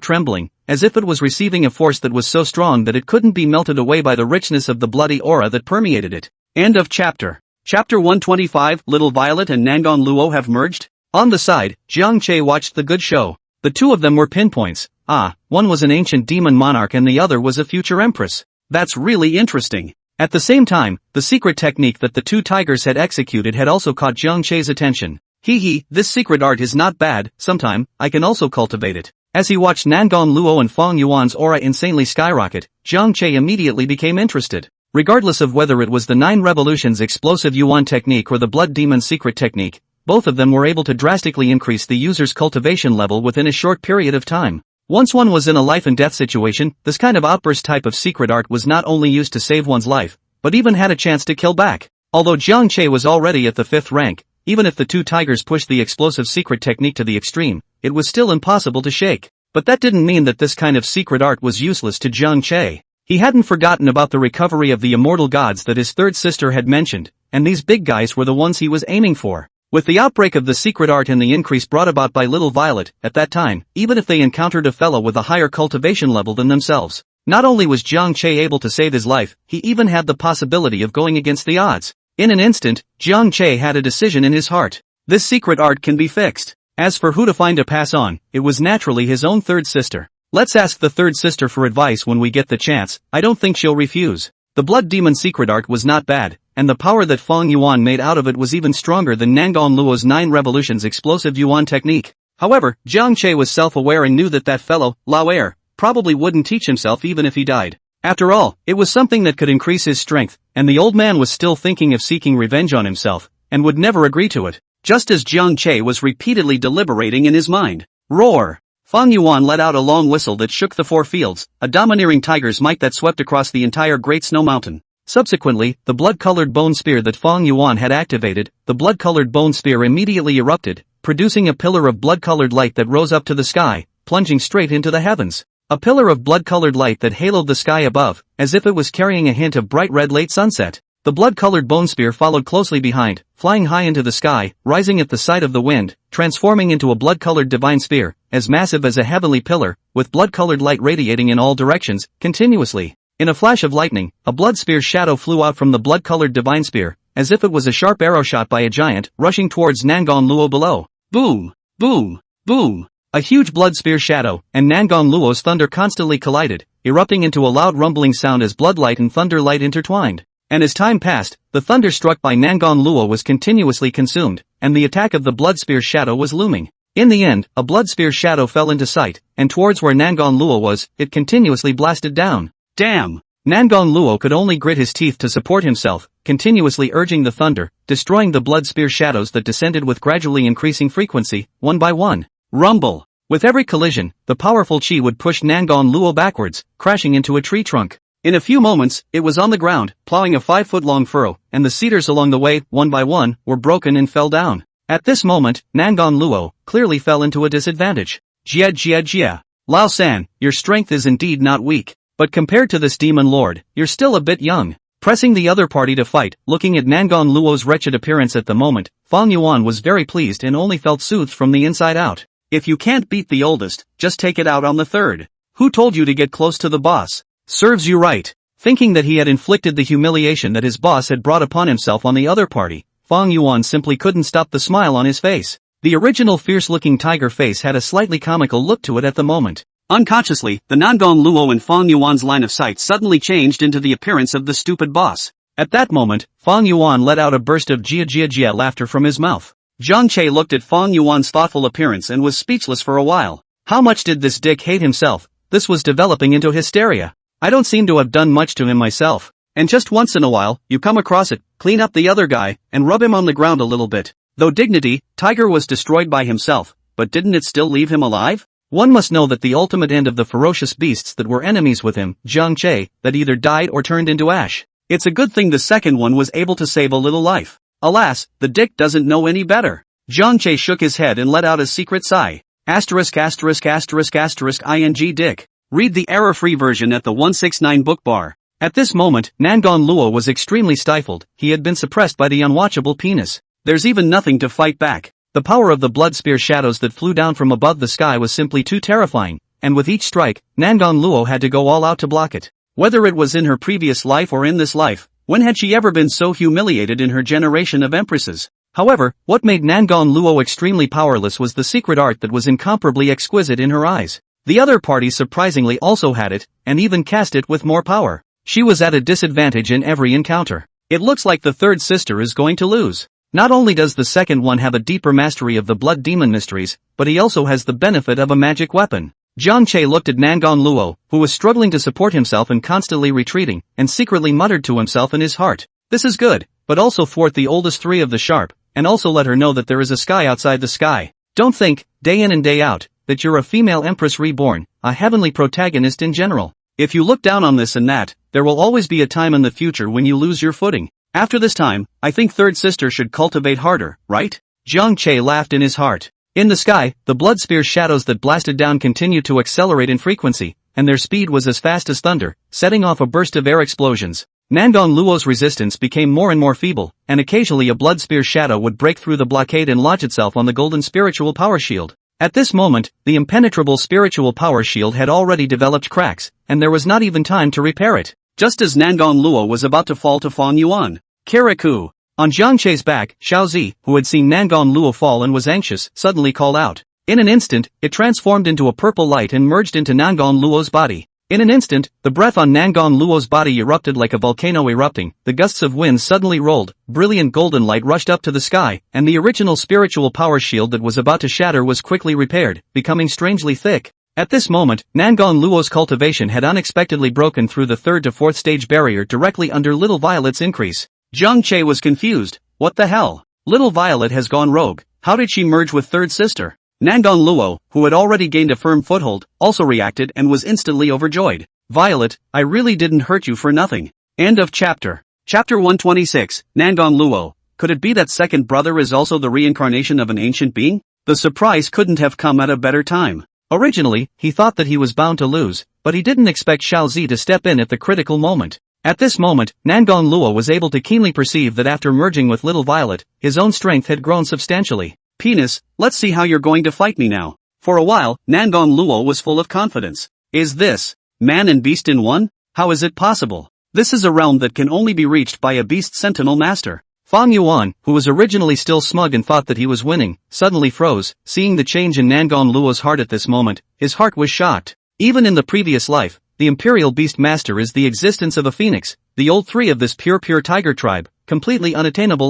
trembling, as if it was receiving a force that was so strong that it couldn't be melted away by the richness of the bloody aura that permeated it. End of chapter. Chapter 125. Little Violet and Nangang Luo have merged? On the side, Jiang Che watched the good show. The two of them were pinpoints. One was an ancient demon monarch and the other was a future empress. That's really interesting. At the same time, the secret technique that the two tigers had executed had also caught Jiang Che's attention. This secret art is not bad. Sometime, I can also cultivate it. As he watched Nangang Luo and Fong Yuan's aura insanely skyrocket, Jiang Che immediately became interested. Regardless of whether it was the 9 Revolutions Explosive Yuan Technique or the Blood Demon Secret Technique, both of them were able to drastically increase the user's cultivation level within a short period of time. Once one was in a life and death situation, this kind of outburst type of secret art was not only used to save one's life, but even had a chance to kill back. Although Jiang Che was already at the 5th rank, even if the two tigers pushed the explosive secret technique to the extreme, it was still impossible to shake. But that didn't mean that this kind of secret art was useless to Jiang Che. He hadn't forgotten about the recovery of the immortal gods that his third sister had mentioned, and these big guys were the ones he was aiming for. With the outbreak of the secret art and the increase brought about by Little Violet, at that time, even if they encountered a fellow with a higher cultivation level than themselves, not only was Jiang Che able to save his life, he even had the possibility of going against the odds. In an instant, Jiang Che had a decision in his heart. This secret art can be fixed. As for who to find to pass on, it was naturally his own third sister. Let's ask the third sister for advice when we get the chance. I don't think she'll refuse. The Blood Demon secret art was not bad, and the power that Fong Yuan made out of it was even stronger than Nangang Luo's 9 Revolutions Explosive Yuan Technique. However, Jiang Che was self-aware and knew that fellow, Lao Er, probably wouldn't teach himself even if he died. After all, it was something that could increase his strength, and the old man was still thinking of seeking revenge on himself, and would never agree to it. Just as Jiang Che was repeatedly deliberating in his mind. Roar! Fong Yuan let out a long whistle that shook the 4 fields, a domineering tiger's might that swept across the entire Great Snow Mountain. Subsequently, the blood-colored bone spear that Fong Yuan had activated, the blood-colored bone spear immediately erupted, producing a pillar of blood-colored light that rose up to the sky, plunging straight into the heavens. A pillar of blood-colored light that haloed the sky above, as if it was carrying a hint of bright red late sunset. The blood-colored bone spear followed closely behind, flying high into the sky, rising at the sight of the wind, transforming into a blood-colored divine sphere, as massive as a heavenly pillar, with blood-colored light radiating in all directions, continuously. In a flash of lightning, a blood spear's shadow flew out from the blood-colored divine spear, as if it was a sharp arrow shot by a giant, rushing towards Nangon Luo below. Boom! Boom! Boom! A huge blood spear shadow, and Nangon Luo's thunder constantly collided, erupting into a loud rumbling sound as bloodlight and thunder light intertwined. And as time passed, the thunder struck by Nangon Luo was continuously consumed, and the attack of the blood spear shadow was looming. In the end, a blood spear shadow fell into sight, and towards where Nangon Luo was, it continuously blasted down. Damn! Nangon Luo could only grit his teeth to support himself, continuously urging the thunder, destroying the blood spear shadows that descended with gradually increasing frequency, one by one. Rumble! With every collision, the powerful chi would push Nangon Luo backwards, crashing into a tree trunk. In a few moments, it was on the ground, plowing a 5-foot-long furrow, and the cedars along the way, one by one, were broken and fell down. At this moment, Nangon Luo clearly fell into a disadvantage. Jia. Lao San, your strength is indeed not weak, but compared to this demon lord, you're still a bit young. Pressing the other party to fight, looking at Nangon Luo's wretched appearance at the moment, Fong Yuan was very pleased and only felt soothed from the inside out. If you can't beat the oldest, just take it out on the third. Who told you to get close to the boss? Serves you right. Thinking that he had inflicted the humiliation that his boss had brought upon himself on the other party, Fong Yuan simply couldn't stop the smile on his face. The original fierce-looking tiger face had a slightly comical look to it at the moment. Unconsciously, the Nangon Luo and Fong Yuan's line of sight suddenly changed into the appearance of the stupid boss. At that moment, Fong Yuan let out a burst of jia laughter from his mouth. Zhang Che looked at Fong Yuan's thoughtful appearance and was speechless for a while. How much did this dick hate himself? This was developing into hysteria. I don't seem to have done much to him myself. And just once in a while, you come across it, clean up the other guy, and rub him on the ground a little bit. Though dignity, Tiger was destroyed by himself, but didn't it still leave him alive? One must know that the ultimate end of the ferocious beasts that were enemies with him, Zhang Che, that either died or turned into ash. It's a good thing the second one was able to save a little life. Alas, the dick doesn't know any better. Zhang Che shook his head and let out a secret sigh. ************************************************ Read the error-free version at the 169 book bar. At this moment, Nangon Luo was extremely stifled. He had been suppressed by the unwatchable penis. There's even nothing to fight back. The power of the blood spear shadows that flew down from above the sky was simply too terrifying, and with each strike, Nangon Luo had to go all out to block it. Whether it was in her previous life or in this life, when had she ever been so humiliated in her generation of empresses? However, what made Nangon Luo extremely powerless was the secret art that was incomparably exquisite in her eyes. The other party surprisingly also had it, and even cast it with more power. She was at a disadvantage in every encounter. It looks like the third sister is going to lose. Not only does the second one have a deeper mastery of the blood demon mysteries, but he also has the benefit of a magic weapon. Zhang Che looked at Nangon Luo, who was struggling to support himself and constantly retreating, and secretly muttered to himself in his heart, "This is good, but also thwart the oldest three of the sharp, and also let her know that there is a sky outside the sky. Don't think, day in and day out, that you're a female Empress reborn, a heavenly protagonist in general. If you look down on this and that, there will always be a time in the future when you lose your footing. After this time, I think third sister should cultivate harder, right?" Zhang Che laughed in his heart. In the sky, the blood spear shadows that blasted down continued to accelerate in frequency, and their speed was as fast as thunder, setting off a burst of air explosions. Nangon Luo's resistance became more and more feeble, and occasionally a blood spear shadow would break through the blockade and lodge itself on the golden spiritual power shield. At this moment, the impenetrable spiritual power shield had already developed cracks, and there was not even time to repair it. Just as Nangon Luo was about to fall to Fong Yuan, Kirikou. On Zhang Che's back, Xiaozi, who had seen Nangon Luo fall and was anxious, suddenly called out. In an instant, it transformed into a purple light and merged into Nangon Luo's body. In an instant, the breath on Nangon Luo's body erupted like a volcano erupting, the gusts of wind suddenly rolled, brilliant golden light rushed up to the sky, and the original spiritual power shield that was about to shatter was quickly repaired, becoming strangely thick. At this moment, Nangon Luo's cultivation had unexpectedly broken through the third to fourth stage barrier directly under Little Violet's increase. Zhang Che was confused. What the hell? Little Violet has gone rogue. How did she merge with third sister? Nangon Luo, who had already gained a firm foothold, also reacted and was instantly overjoyed. Violet, I really didn't hurt you for nothing. End of chapter. Chapter 126, Nangong Luo. Could it be that second brother is also the reincarnation of an ancient being? The surprise couldn't have come at a better time. Originally, he thought that he was bound to lose, but he didn't expect Xiaozi to step in at the critical moment. At this moment, Nangong Luo was able to keenly perceive that after merging with Little Violet, his own strength had grown substantially. Penis, let's see how you're going to fight me now. For a while, Nangong Luo was full of confidence. Is this man and beast in one? How is it possible? This is a realm that can only be reached by a beast sentinel master. Fong Yuan, who was originally still smug and thought that he was winning, suddenly froze, seeing the change in Nangong Luo's heart at this moment. His heart was shocked. Even in the previous life, the Imperial Beast Master is the existence of a phoenix, the old three of this pure tiger tribe, completely unattainable.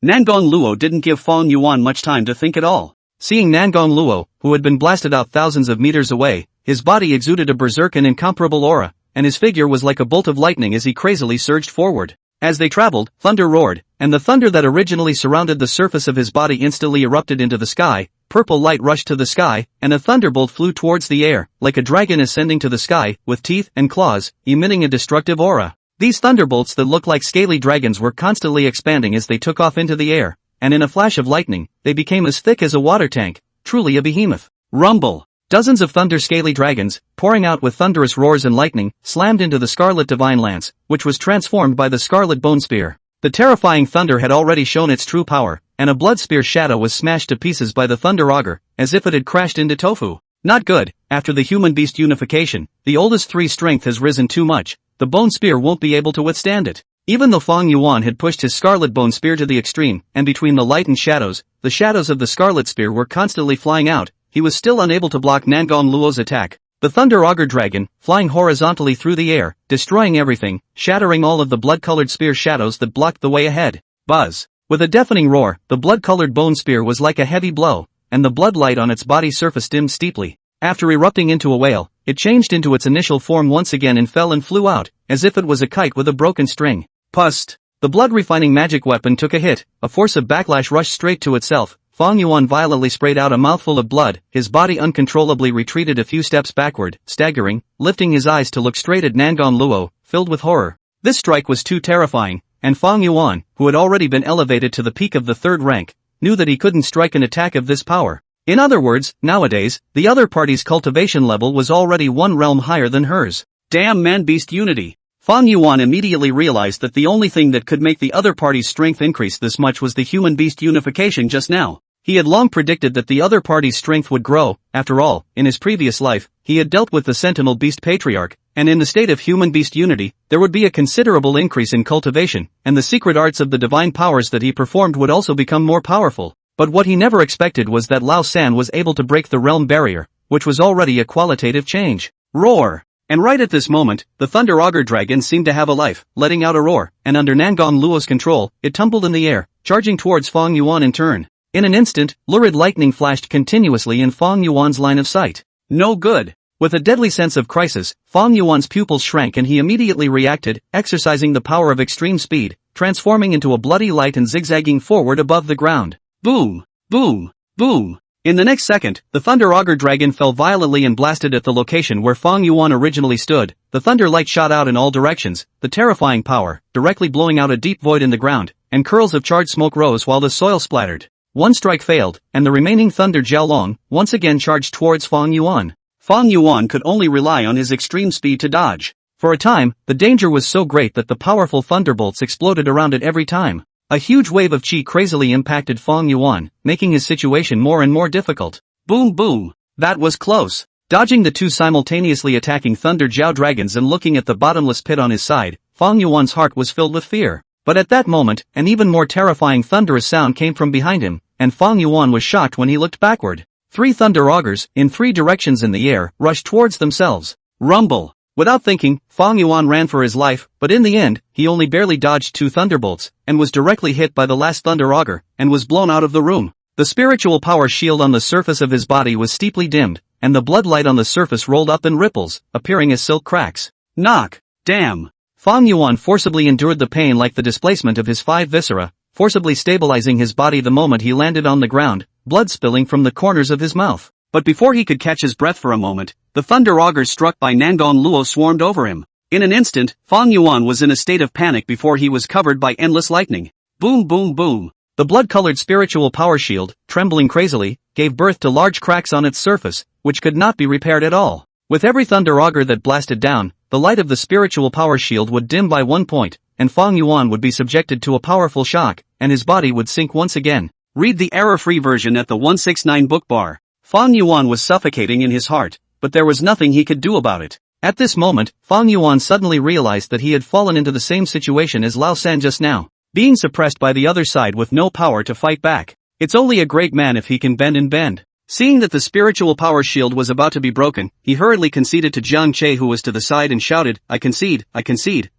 Nangong Luo didn't give Fong Yuan much time to think at all. Seeing Nangong Luo, who had been blasted out thousands of meters away, his body exuded a berserk and incomparable aura, and his figure was like a bolt of lightning as he crazily surged forward. As they traveled, thunder roared, and the thunder that originally surrounded the surface of his body instantly erupted into the sky. Purple light rushed to the sky, and a thunderbolt flew towards the air, like a dragon ascending to the sky, with teeth and claws, emitting a destructive aura. These thunderbolts that looked like scaly dragons were constantly expanding as they took off into the air, and in a flash of lightning, they became as thick as a water tank, truly a behemoth. Rumble! Dozens of thunder-scaly dragons, pouring out with thunderous roars and lightning, slammed into the Scarlet Divine Lance, which was transformed by the Scarlet Bone Spear. The terrifying thunder had already shown its true power, and a blood spear shadow was smashed to pieces by the Thunder Augur, as if it had crashed into tofu. Not good. After the human-beast unification, the oldest three's strength has risen too much. The Bone Spear won't be able to withstand it. Even though Fong Yuan had pushed his Scarlet Bone Spear to the extreme, and between the light and shadows, the shadows of the Scarlet Spear were constantly flying out, he was still unable to block Nangong Luo's attack. The Thunder Augur Dragon, flying horizontally through the air, destroying everything, shattering all of the blood-colored spear shadows that blocked the way ahead. Buzz! With a deafening roar, the blood-colored bone spear was like a heavy blow, and the blood light on its body surface dimmed steeply. After erupting into a whale, it changed into its initial form once again and fell and flew out, as if it was a kite with a broken string. Pust! The blood-refining magic weapon took a hit, a force of backlash rushed straight to itself. Fong Yuan violently sprayed out a mouthful of blood, his body uncontrollably retreated a few steps backward, staggering, lifting his eyes to look straight at Nangong Luo, filled with horror. This strike was too terrifying, and Fong Yuan, who had already been elevated to the peak of the third rank, knew that he couldn't strike an attack of this power. In other words, nowadays, the other party's cultivation level was already one realm higher than hers. Damn man-beast unity! Fong Yuan immediately realized that the only thing that could make the other party's strength increase this much was the human-beast unification just now. He had long predicted that the other party's strength would grow. After all, in his previous life, he had dealt with the Sentinel Beast Patriarch, and in the state of human-beast unity, there would be a considerable increase in cultivation, and the secret arts of the divine powers that he performed would also become more powerful. But what he never expected was that Lao San was able to break the realm barrier, which was already a qualitative change. Roar! And right at this moment, the Thunder Augur Dragon seemed to have a life, letting out a roar, and under Nangong Luo's control, it tumbled in the air, charging towards Fong Yuan in turn. In an instant, lurid lightning flashed continuously in Fong Yuan's line of sight. No good! With a deadly sense of crisis, Fong Yuan's pupils shrank and he immediately reacted, exercising the power of extreme speed, transforming into a bloody light and zigzagging forward above the ground. Boom! Boom! Boom! In the next second, the Thunder Augur Dragon fell violently and blasted at the location where Fong Yuan originally stood. The thunder light shot out in all directions, the terrifying power, directly blowing out a deep void in the ground, and curls of charred smoke rose while the soil splattered. One strike failed, and the remaining Thunder Jiaolong once again charged towards Fong Yuan. Fong Yuan could only rely on his extreme speed to dodge. For a time, the danger was so great that the powerful thunderbolts exploded around it every time. A huge wave of chi crazily impacted Fong Yuan, making his situation more and more difficult. Boom boom! That was close. Dodging the two simultaneously attacking Thunder Jiao dragons and looking at the bottomless pit on his side, Fong Yuan's heart was filled with fear. But at that moment, an even more terrifying thunderous sound came from behind him, and Fong Yuan was shocked when he looked backward. 3 Thunder Augurs, in 3 directions in the air, rushed towards themselves. Rumble! Without thinking, Fong Yuan ran for his life, but in the end, he only barely dodged 2 thunderbolts, and was directly hit by the last Thunder Augur, and was blown out of the room. The spiritual power shield on the surface of his body was steeply dimmed, and the blood light on the surface rolled up in ripples, appearing as silk cracks. Knock! Damn! Fong Yuan forcibly endured the pain like the displacement of his 5 viscera, forcibly stabilizing his body the moment he landed on the ground, blood spilling from the corners of his mouth. But before he could catch his breath for a moment, the Thunder Augurs struck by Nangong Luo swarmed over him. In an instant, Fong Yuan was in a state of panic before he was covered by endless lightning. Boom boom boom. The blood-colored spiritual power shield, trembling crazily, gave birth to large cracks on its surface, which could not be repaired at all. With every thunder auger that blasted down, the light of the spiritual power shield would dim by 1 point, and Fong Yuan would be subjected to a powerful shock, and his body would sink once again. Read the error-free version at the 169 book bar. Fong Yuan was suffocating in his heart, but there was nothing he could do about it. At this moment, Fong Yuan suddenly realized that he had fallen into the same situation as Lao San just now, being suppressed by the other side with no power to fight back. It's only a great man if he can bend and bend. Seeing that the spiritual power shield was about to be broken, he hurriedly conceded to Jiang Che, who was to the side, and shouted, I concede,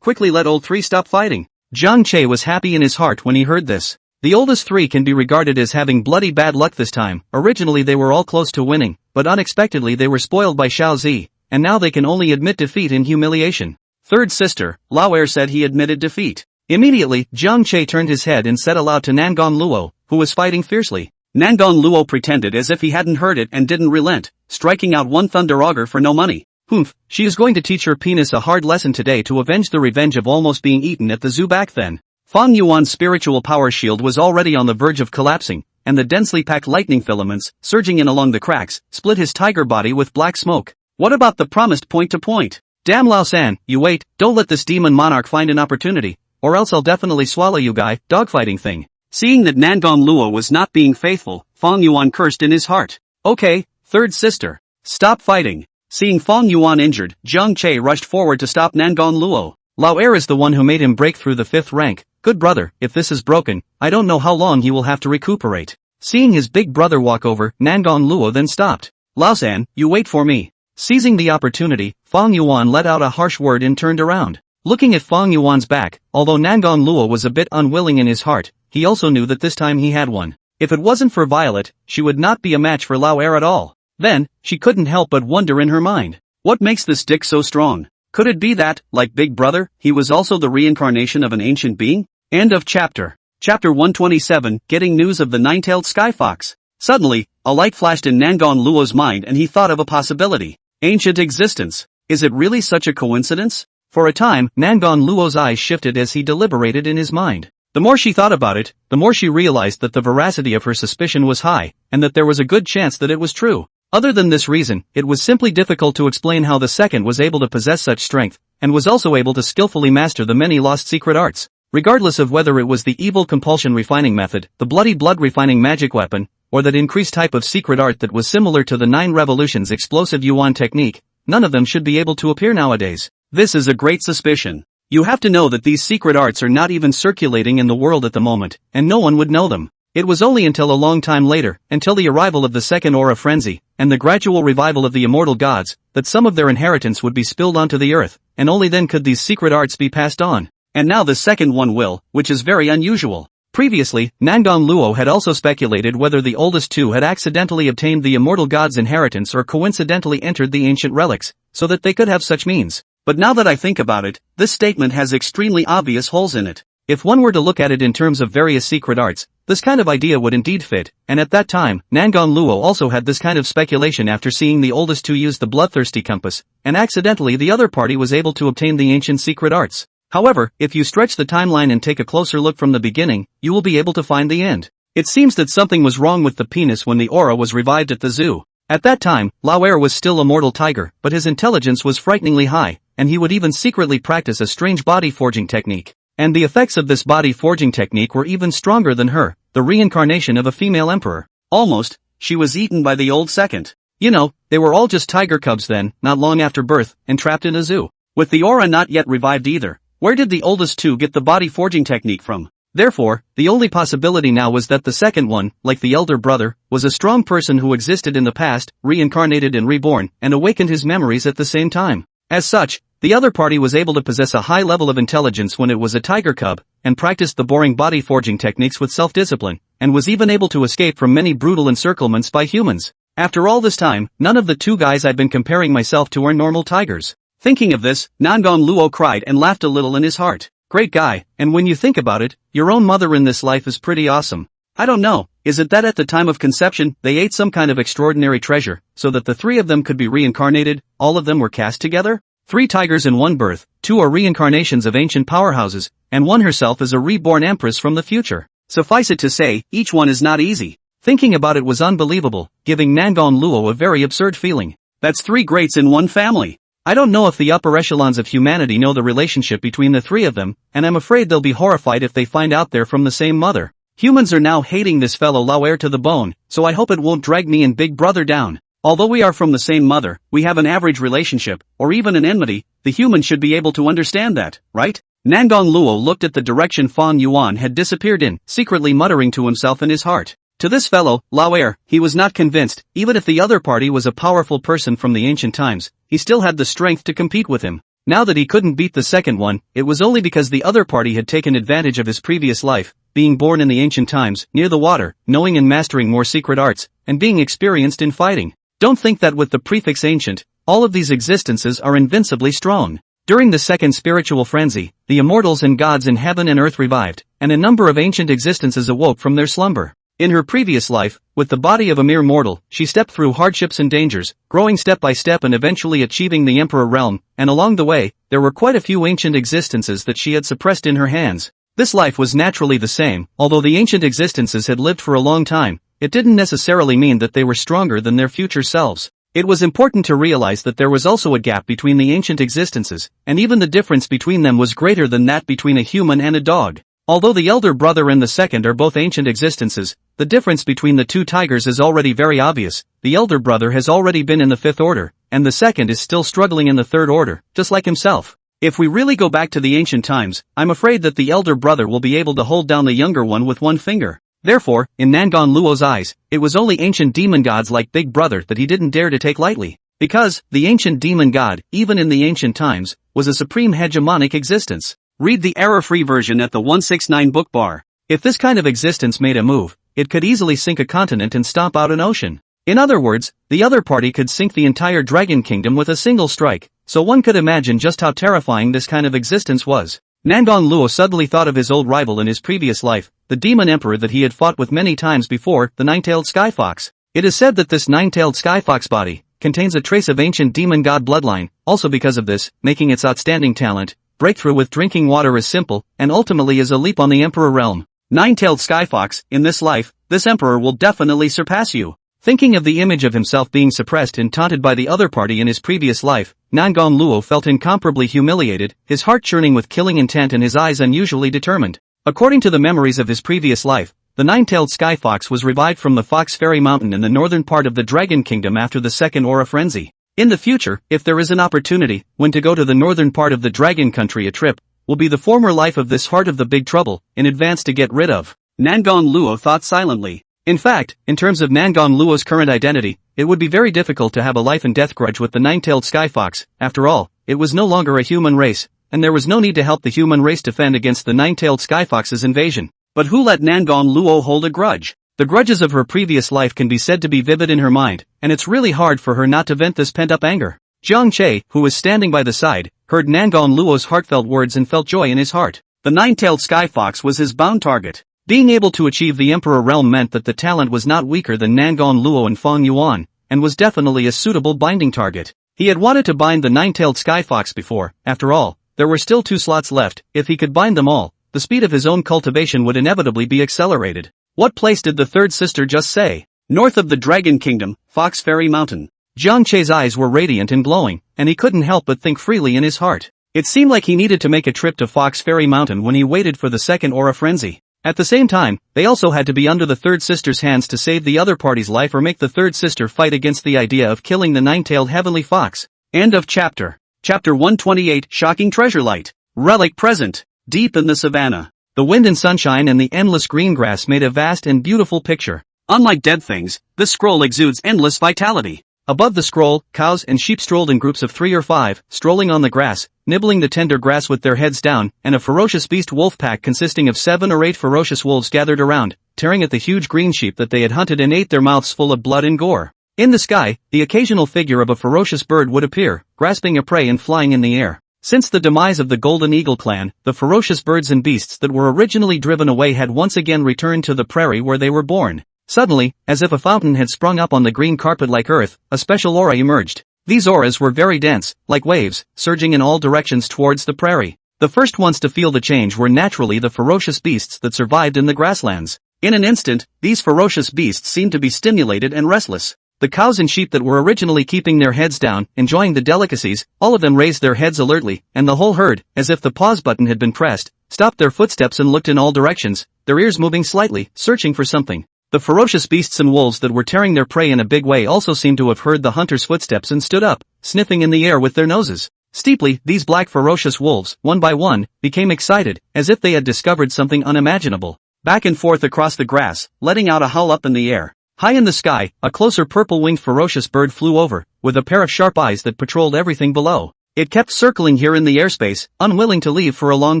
quickly let old three stop fighting. Jiang Che was happy in his heart when he heard this. The oldest three can be regarded as having bloody bad luck this time. Originally they were all close to winning, but unexpectedly they were spoiled by Xiao Zi, and now they can only admit defeat in humiliation. Third sister, Lao Er, said he admitted defeat. Immediately, Jiang Che turned his head and said aloud to Nangon Luo, who was fighting fiercely. Nangon Luo pretended as if he hadn't heard it and didn't relent, striking out one thunder auger for no money. Humph, she is going to teach her penis a hard lesson today to avenge the revenge of almost being eaten at the zoo back then. Fong Yuan's spiritual power shield was already on the verge of collapsing, and the densely packed lightning filaments, surging in along the cracks, split his tiger body with black smoke. What about the promised point-to-point? Damn Lao San, you wait, don't let this demon monarch find an opportunity, or else I'll definitely swallow you guy, dogfighting thing. Seeing that Nangon Luo was not being faithful, Fong Yuan cursed in his heart. Okay, third sister. Stop fighting. Seeing Fong Yuan injured, Jiang Che rushed forward to stop Nangon Luo. Lao Er is the one who made him break through the 5th rank. Good brother, if this is broken, I don't know how long he will have to recuperate. Seeing his big brother walk over, Nangon Luo then stopped. Lao San, you wait for me. Seizing the opportunity, Fong Yuan let out a harsh word and turned around. Looking at Fong Yuan's back, although Nangon Luo was a bit unwilling in his heart, he also knew that this time he had one. If it wasn't for Violet, she would not be a match for Lao Er at all. Then, she couldn't help but wonder in her mind, what makes this dick so strong? Could it be that, like Big Brother, he was also the reincarnation of an ancient being? End of chapter. Chapter 127, Getting News of the Nine-Tailed Sky Fox. Suddenly, a light flashed in Nangon Luo's mind and he thought of a possibility. Ancient existence. Is it really such a coincidence? For a time, Nangon Luo's eyes shifted as he deliberated in his mind. The more she thought about it, the more she realized that the veracity of her suspicion was high, and that there was a good chance that it was true. Other than this reason, it was simply difficult to explain how the second was able to possess such strength, and was also able to skillfully master the many lost secret arts. Regardless of whether it was the evil compulsion refining method, the bloody blood refining magic weapon, or that increased type of secret art that was similar to the 9 Revolutions explosive Yuan technique, none of them should be able to appear nowadays. This is a great suspicion. You have to know that these secret arts are not even circulating in the world at the moment, and no one would know them. It was only until a long time later, until the arrival of the second aura frenzy, and the gradual revival of the immortal gods, that some of their inheritance would be spilled onto the earth, and only then could these secret arts be passed on. And now the second one will, which is very unusual. Previously, Nangon Luo had also speculated whether the oldest two had accidentally obtained the immortal gods' inheritance or coincidentally entered the ancient relics, so that they could have such means. But now that I think about it, this statement has extremely obvious holes in it. If one were to look at it in terms of various secret arts, this kind of idea would indeed fit, and at that time, Nangon Luo also had this kind of speculation after seeing the oldest two use the bloodthirsty compass, and accidentally the other party was able to obtain the ancient secret arts. However, if you stretch the timeline and take a closer look from the beginning, you will be able to find the end. It seems that something was wrong with the penis when the aura was revived at the zoo. At that time, Lao Er was still a mortal tiger, but his intelligence was frighteningly high, and he would even secretly practice a strange body forging technique. And the effects of this body forging technique were even stronger than her, the reincarnation of a female emperor. Almost, she was eaten by the old second. You know, they were all just tiger cubs then, not long after birth, and trapped in a zoo. With the aura not yet revived either, where did the oldest two get the body forging technique from? Therefore, the only possibility now was that the second one, like the elder brother, was a strong person who existed in the past, reincarnated and reborn, and awakened his memories at the same time. As such, the other party was able to possess a high level of intelligence when it was a tiger cub, and practiced the boring body forging techniques with self-discipline, and was even able to escape from many brutal encirclements by humans. After all this time, none of the two guys I've been comparing myself to are normal tigers. Thinking of this, Nangon Luo cried and laughed a little in his heart. Great guy, and when you think about it, your own mother in this life is pretty awesome. I don't know, is it that at the time of conception, they ate some kind of extraordinary treasure, so that the three of them could be reincarnated, all of them were cast together? 3 tigers in one birth, 2 are reincarnations of ancient powerhouses, and 1 herself is a reborn empress from the future. Suffice it to say, each one is not easy. Thinking about it was unbelievable, giving Nangon Luo a very absurd feeling. That's 3 greats in one family. I don't know if the upper echelons of humanity know the relationship between the 3 of them, and I'm afraid they'll be horrified if they find out they're from the same mother. Humans are now hating this fellow Lauer to the bone, so I hope it won't drag me and Big Brother down. Although we are from the same mother, we have an average relationship, or even an enmity, the human should be able to understand that, right? Nangon Luo looked at the direction Fong Yuan had disappeared in, secretly muttering to himself in his heart. To this fellow, Lauer, he was not convinced. Even if the other party was a powerful person from the ancient times, he still had the strength to compete with him. Now that he couldn't beat the second one, it was only because the other party had taken advantage of his previous life, being born in the ancient times, near the water, knowing and mastering more secret arts, and being experienced in fighting. Don't think that with the prefix ancient, all of these existences are invincibly strong. During the second spiritual frenzy, the immortals and gods in heaven and earth revived, and a number of ancient existences awoke from their slumber. In her previous life, with the body of a mere mortal, she stepped through hardships and dangers, growing step by step and eventually achieving the Emperor realm, and along the way, there were quite a few ancient existences that she had suppressed in her hands. This life was naturally the same, although the ancient existences had lived for a long time, it didn't necessarily mean that they were stronger than their future selves. It was important to realize that there was also a gap between the ancient existences, and even the difference between them was greater than that between a human and a dog. Although the elder brother and the second are both ancient existences, the difference between the 2 tigers is already very obvious. The elder brother has already been in the 5th order, and the second is still struggling in the 3rd order, just like himself. If we really go back to the ancient times, I'm afraid that the elder brother will be able to hold down the younger one with one finger. Therefore, in Nangon Luo's eyes, it was only ancient demon gods like Big Brother that he didn't dare to take lightly. Because, the ancient demon god, even in the ancient times, was a supreme hegemonic existence. Read the error-free version at the 169 book bar. If this kind of existence made a move, it could easily sink a continent and stomp out an ocean. In other words, the other party could sink the entire dragon kingdom with a single strike, so one could imagine just how terrifying this kind of existence was. Nangon Luo suddenly thought of his old rival in his previous life, the demon emperor that he had fought with many times before, the nine-tailed sky fox. It is said that this nine-tailed sky fox body contains a trace of ancient demon god bloodline, also because of this, making its outstanding talent. Breakthrough with drinking water is simple, and ultimately is a leap on the Emperor realm. Nine-tailed Skyfox, in this life, this Emperor will definitely surpass you. Thinking of the image of himself being suppressed and taunted by the other party in his previous life, Nangon Luo felt incomparably humiliated, his heart churning with killing intent and his eyes unusually determined. According to the memories of his previous life, the nine-tailed Skyfox was revived from the Fox Fairy Mountain in the northern part of the Dragon Kingdom after the second Aura Frenzy. In the future, if there is an opportunity, when to go to the northern part of the Dragon Country, a trip will be the former life of this heart of the big trouble, in advance to get rid of. Nangon Luo thought silently. In fact, in terms of Nangon Luo's current identity, it would be very difficult to have a life and death grudge with the nine-tailed Skyfox. After all, it was no longer a human race, and there was no need to help the human race defend against the nine-tailed Skyfox's invasion. But who let Nangon Luo hold a grudge? The grudges of her previous life can be said to be vivid in her mind, and it's really hard for her not to vent this pent-up anger. Jiang Che, who was standing by the side, heard Nangon Luo's heartfelt words and felt joy in his heart. The nine-tailed Skyfox was his bound target. Being able to achieve the Emperor realm meant that the talent was not weaker than Nangon Luo and Fong Yuan, and was definitely a suitable binding target. He had wanted to bind the nine-tailed Skyfox before. After all, there were still 2 slots left. If he could bind them all, the speed of his own cultivation would inevitably be accelerated. What place did the third sister just say? North of the Dragon Kingdom, Fox Fairy Mountain. Jiang Che's eyes were radiant and glowing, and he couldn't help but think freely in his heart. It seemed like he needed to make a trip to Fox Fairy Mountain when he waited for the second Aura Frenzy. At the same time, they also had to be under the third sister's hands to save the other party's life or make the third sister fight against the idea of killing the nine-tailed heavenly fox. End of chapter. Chapter 128, Shocking Treasure Light. Relic present. Deep in the savannah. The wind and sunshine and the endless green grass made a vast and beautiful picture. Unlike dead things, this scroll exudes endless vitality. Above the scroll, cows and sheep strolled in groups of 3 or 5, strolling on the grass, nibbling the tender grass with their heads down, and a ferocious beast wolf pack consisting of 7 or 8 ferocious wolves gathered around, tearing at the huge green sheep that they had hunted and ate, their mouths full of blood and gore. In the sky, the occasional figure of a ferocious bird would appear, grasping a prey and flying in the air. Since the demise of the Golden Eagle clan, the ferocious birds and beasts that were originally driven away had once again returned to the prairie where they were born. Suddenly, as if a fountain had sprung up on the green carpet like earth, a special aura emerged. These auras were very dense, like waves, surging in all directions towards the prairie. The first ones to feel the change were naturally the ferocious beasts that survived in the grasslands. In an instant, these ferocious beasts seemed to be stimulated and restless. The cows and sheep that were originally keeping their heads down, enjoying the delicacies, all of them raised their heads alertly, and the whole herd, as if the pause button had been pressed, stopped their footsteps and looked in all directions, their ears moving slightly, searching for something. The ferocious beasts and wolves that were tearing their prey in a big way also seemed to have heard the hunter's footsteps and stood up, sniffing in the air with their noses. Steeply, these black ferocious wolves, one by one, became excited, as if they had discovered something unimaginable. Back and forth across the grass, letting out a howl up in the air. High in the sky, a closer purple-winged ferocious bird flew over, with a pair of sharp eyes that patrolled everything below. It kept circling here in the airspace, unwilling to leave for a long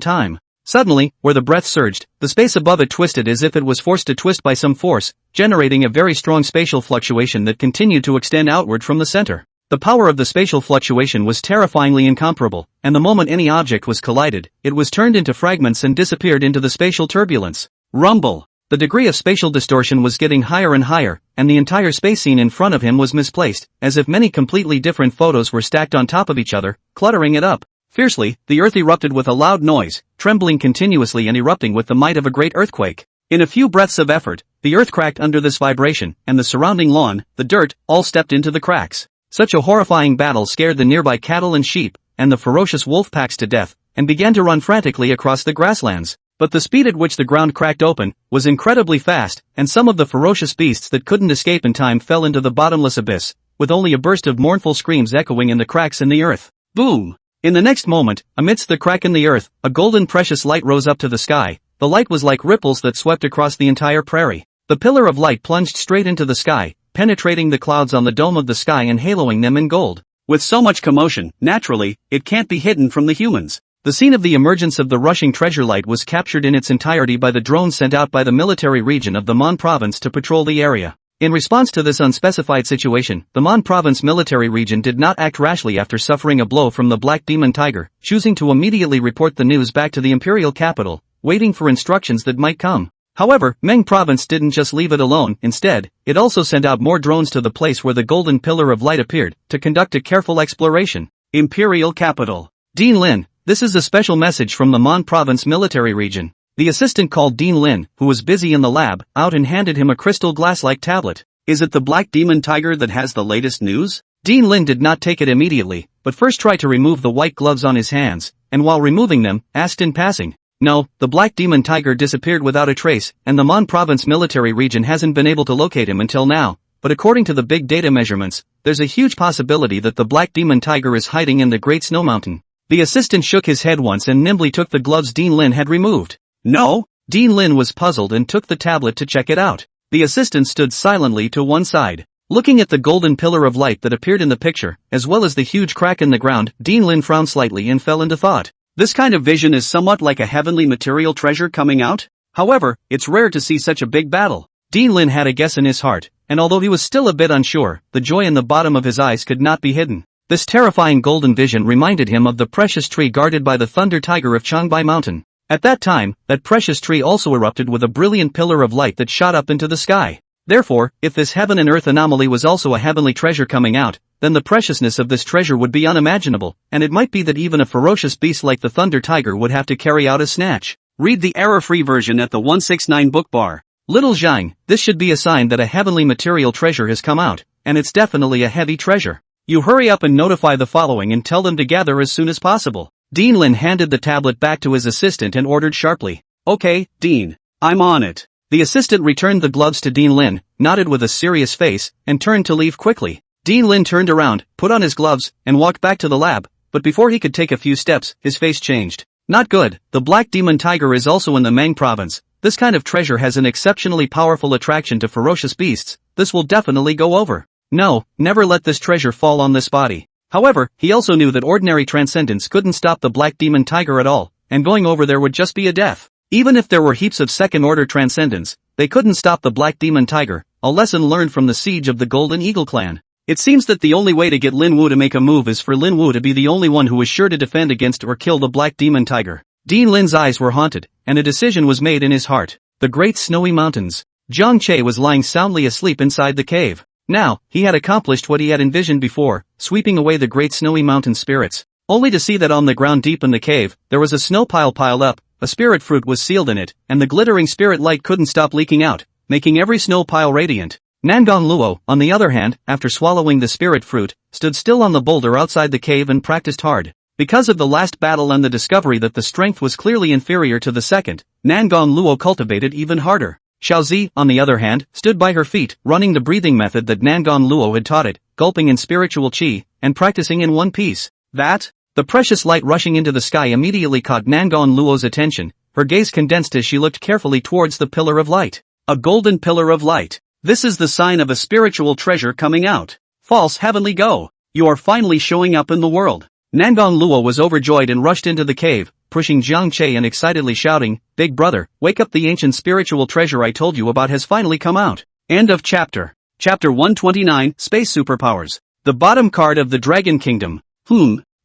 time. Suddenly, where the breath surged, the space above it twisted as if it was forced to twist by some force, generating a very strong spatial fluctuation that continued to extend outward from the center. The power of the spatial fluctuation was terrifyingly incomparable, and the moment any object was collided, it was turned into fragments and disappeared into the spatial turbulence. Rumble! The degree of spatial distortion was getting higher and higher, and the entire space scene in front of him was misplaced, as if many completely different photos were stacked on top of each other, cluttering it up. Fiercely, the earth erupted with a loud noise, trembling continuously and erupting with the might of a great earthquake. In a few breaths of effort, the earth cracked under this vibration, and the surrounding lawn, the dirt, all stepped into the cracks. Such a horrifying battle scared the nearby cattle and sheep, and the ferocious wolf packs to death, and began to run frantically across the grasslands. But the speed at which the ground cracked open was incredibly fast, and some of the ferocious beasts that couldn't escape in time fell into the bottomless abyss, with only a burst of mournful screams echoing in the cracks in the earth. Boom! In the next moment, amidst the crack in the earth, a golden precious light rose up to the sky. The light was like ripples that swept across the entire prairie. The pillar of light plunged straight into the sky, penetrating the clouds on the dome of the sky and haloing them in gold. With so much commotion, naturally, it can't be hidden from the humans. The scene of the emergence of the rushing treasure light was captured in its entirety by the drones sent out by the military region of the Mon province to patrol the area. In response to this unspecified situation, the Mon province military region did not act rashly after suffering a blow from the Black Demon Tiger, choosing to immediately report the news back to the imperial capital, waiting for instructions that might come. However, Meng province didn't just leave it alone. Instead, it also sent out more drones to the place where the golden pillar of light appeared, to conduct a careful exploration. Imperial capital. Dean Lin, this is a special message from the Mon province military region. The assistant called Dean Lin, who was busy in the lab, out and handed him a crystal glass-like tablet. Is it the Black Demon Tiger that has the latest news? Dean Lin did not take it immediately, but first tried to remove the white gloves on his hands, and while removing them, asked in passing. No, the Black Demon Tiger disappeared without a trace, and the Mon province military region hasn't been able to locate him until now. But according to the big data measurements, there's a huge possibility that the Black Demon Tiger is hiding in the Great Snow Mountain. The assistant shook his head once and nimbly took the gloves Dean Lin had removed. No? Dean Lin was puzzled and took the tablet to check it out. The assistant stood silently to one side. Looking at the golden pillar of light that appeared in the picture, as well as the huge crack in the ground, Dean Lin frowned slightly and fell into thought. This kind of vision is somewhat like a heavenly material treasure coming out. However, it's rare to see such a big battle. Dean Lin had a guess in his heart, and although he was still a bit unsure, the joy in the bottom of his eyes could not be hidden. This terrifying golden vision reminded him of the precious tree guarded by the Thunder Tiger of Changbai Mountain. At that time, that precious tree also erupted with a brilliant pillar of light that shot up into the sky. Therefore, if this heaven and earth anomaly was also a heavenly treasure coming out, then the preciousness of this treasure would be unimaginable, and it might be that even a ferocious beast like the Thunder Tiger would have to carry out a snatch. Read the error-free version at the 169 book bar. Little Zhang, this should be a sign that a heavenly material treasure has come out, and it's definitely a heavy treasure. You hurry up and notify the following and tell them to gather as soon as possible. Dean Lin handed the tablet back to his assistant and ordered sharply. Okay, Dean. I'm on it. The assistant returned the gloves to Dean Lin, nodded with a serious face, and turned to leave quickly. Dean Lin turned around, put on his gloves, and walked back to the lab, but before he could take a few steps, his face changed. Not good. The Black Demon Tiger is also in the Meng province. This kind of treasure has an exceptionally powerful attraction to ferocious beasts. This will definitely go over. No, never let this treasure fall on this body. However, he also knew that ordinary transcendence couldn't stop the Black Demon Tiger at all, and going over there would just be a death. Even if there were heaps of second-order transcendence, they couldn't stop the Black Demon Tiger, a lesson learned from the siege of the Golden Eagle clan. It seems that the only way to get Lin Wu to make a move is for Lin Wu to be the only one who is sure to defend against or kill the Black Demon Tiger. Dean Lin's eyes were haunted, and a decision was made in his heart. The Great Snowy Mountains. Jiang Che was lying soundly asleep inside the cave. Now, he had accomplished what he had envisioned before, sweeping away the great snowy mountain spirits. Only to see that on the ground deep in the cave, there was a snow pile piled up, a spirit fruit was sealed in it, and the glittering spirit light couldn't stop leaking out, making every snow pile radiant. Nangon Luo, on the other hand, after swallowing the spirit fruit, stood still on the boulder outside the cave and practiced hard. Because of the last battle and the discovery that the strength was clearly inferior to the second, Nangon Luo cultivated even harder. Xiaozi, on the other hand, stood by her feet, running the breathing method that Nangon Luo had taught it, gulping in spiritual qi, and practicing in one piece. The precious light rushing into the sky immediately caught Nangon Luo's attention. Her gaze condensed as she looked carefully towards the pillar of light. A golden pillar of light. This is the sign of a spiritual treasure coming out. False heavenly go. You are finally showing up in the world. Nangon Luo was overjoyed and rushed into the cave, pushing Jiang Che and excitedly shouting, "Big brother, wake up, the ancient spiritual treasure I told you about has finally come out." End of chapter. Chapter 129, Space Superpowers. The bottom card of the Dragon Kingdom.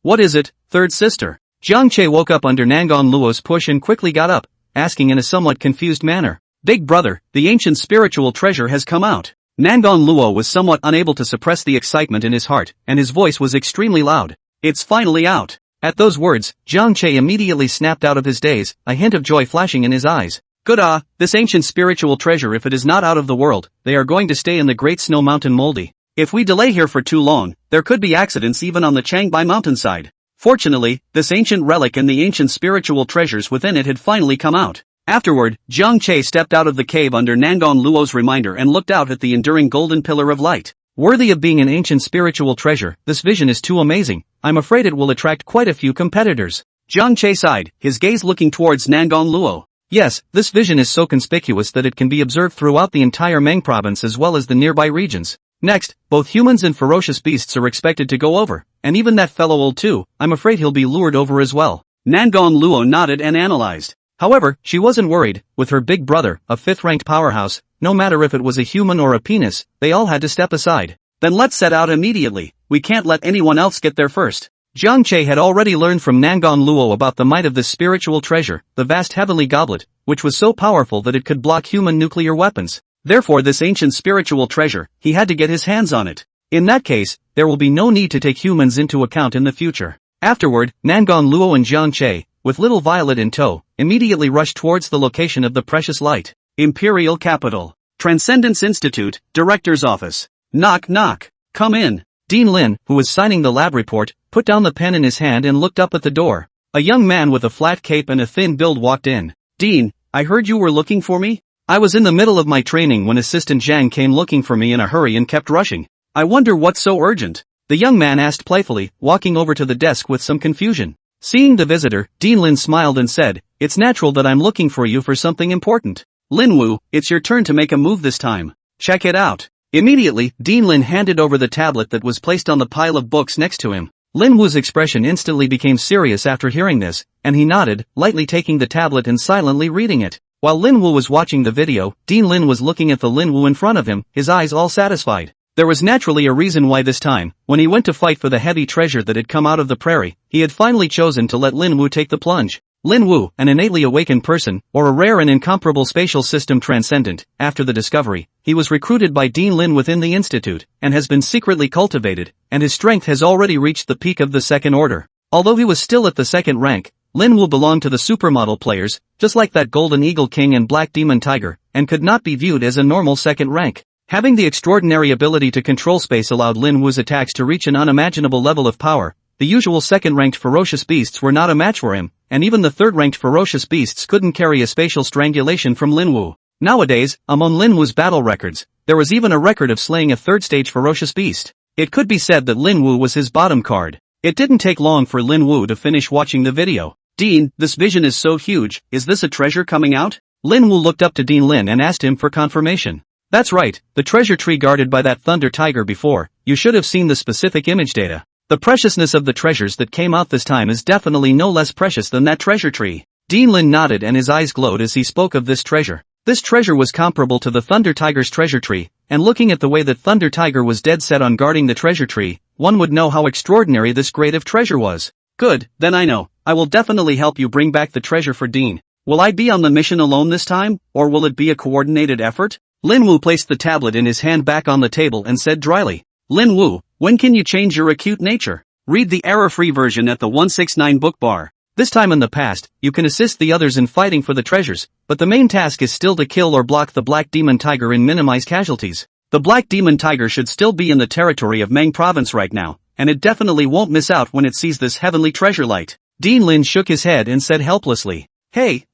What is it, third sister? Jiang Che woke up under Nangon Luo's push and quickly got up, asking in a somewhat confused manner. "Big brother, the ancient spiritual treasure has come out." Nangon Luo was somewhat unable to suppress the excitement in his heart, and his voice was extremely loud. "It's finally out." At those words, Jiang Che immediately snapped out of his daze, a hint of joy flashing in his eyes. "Good this ancient spiritual treasure, if it is not out of the world, they are going to stay in the Great Snow Mountain Moldy. If we delay here for too long, there could be accidents even on the Changbai mountainside." Fortunately, this ancient relic and the ancient spiritual treasures within it had finally come out. Afterward, Jiang Che stepped out of the cave under Nangon Luo's reminder and looked out at the enduring golden pillar of light. Worthy of being an ancient spiritual treasure, this vision is too amazing. I'm afraid it will attract quite a few competitors. Jiang Che sighed, his gaze looking towards Nangon Luo. Yes, this vision is so conspicuous that it can be observed throughout the entire Meng province as well as the nearby regions. Next, both humans and ferocious beasts are expected to go over, and even that fellow old too, I'm afraid he'll be lured over as well. Nangon Luo nodded and analyzed. However, she wasn't worried. With her big brother, a 5th-ranked powerhouse, no matter if it was a human or a penis, they all had to step aside. Then let's set out immediately. We can't let anyone else get there first. Jiang Che had already learned from Nangon Luo about the might of this spiritual treasure, the vast heavenly goblet, which was so powerful that it could block human nuclear weapons. Therefore this ancient spiritual treasure, he had to get his hands on it. In that case, there will be no need to take humans into account in the future. Afterward, Nangon Luo and Jiang Che, with little Violet in tow, immediately rushed towards the location of the precious light. Imperial Capital. Transcendence Institute, Director's Office. Knock knock. Come in. Dean Lin, who was signing the lab report, put down the pen in his hand and looked up at the door. A young man with a flat cape and a thin build walked in. "Dean, I heard you were looking for me?" "I was in the middle of my training when Assistant Zhang came looking for me in a hurry and kept rushing." "I wonder what's so urgent?" the young man asked playfully, walking over to the desk with some confusion. Seeing the visitor, Dean Lin smiled and said, "It's natural that I'm looking for you for something important. Lin Wu, it's your turn to make a move this time. Check it out." Immediately, Dean Lin handed over the tablet that was placed on the pile of books next to him. Lin Wu's expression instantly became serious after hearing this, and he nodded, lightly taking the tablet and silently reading it. While Lin Wu was watching the video, Dean Lin was looking at the Lin Wu in front of him, his eyes all satisfied. There was naturally a reason why this time, when he went to fight for the heavy treasure that had come out of the prairie, he had finally chosen to let Lin Wu take the plunge. Lin Wu, an innately awakened person, or a rare and incomparable spatial system transcendent, after the discovery, he was recruited by Dean Lin within the institute, and has been secretly cultivated, and his strength has already reached the peak of the second order. Although he was still at the second rank, Lin Wu belonged to the supermodel players, just like that Golden Eagle King and Black Demon Tiger, and could not be viewed as a normal second rank. Having the extraordinary ability to control space allowed Lin Wu's attacks to reach an unimaginable level of power. The usual second-ranked ferocious beasts were not a match for him, and even the third-ranked ferocious beasts couldn't carry a spatial strangulation from Lin Wu. Nowadays, among Lin Wu's battle records, there was even a record of slaying a third-stage ferocious beast. It could be said that Lin Wu was his bottom card. It didn't take long for Lin Wu to finish watching the video. "Dean, this vision is so huge, is this a treasure coming out?" Lin Wu looked up to Dean Lin and asked him for confirmation. "That's right, the treasure tree guarded by that thunder tiger before. You should have seen the specific image data. The preciousness of the treasures that came out this time is definitely no less precious than that treasure tree." Dean Lin nodded and his eyes glowed as he spoke of this treasure. This treasure was comparable to the Thunder Tiger's treasure tree, and looking at the way that Thunder Tiger was dead set on guarding the treasure tree, one would know how extraordinary this grade of treasure was. "Good, then I know. I will definitely help you bring back the treasure for Dean. Will I be on the mission alone this time, or will it be a coordinated effort?" Lin Wu placed the tablet in his hand back on the table and said dryly, Lin Wu, when can you change your acute nature? Read the error-free version at the 169 book bar. This time in the past, you can assist the others in fighting for the treasures, but the main task is still to kill or block the Black Demon Tiger and minimize casualties. The Black Demon Tiger should still be in the territory of Mang Province right now, and it definitely won't miss out when it sees this heavenly treasure light. Dean Lin shook his head and said helplessly, Hey,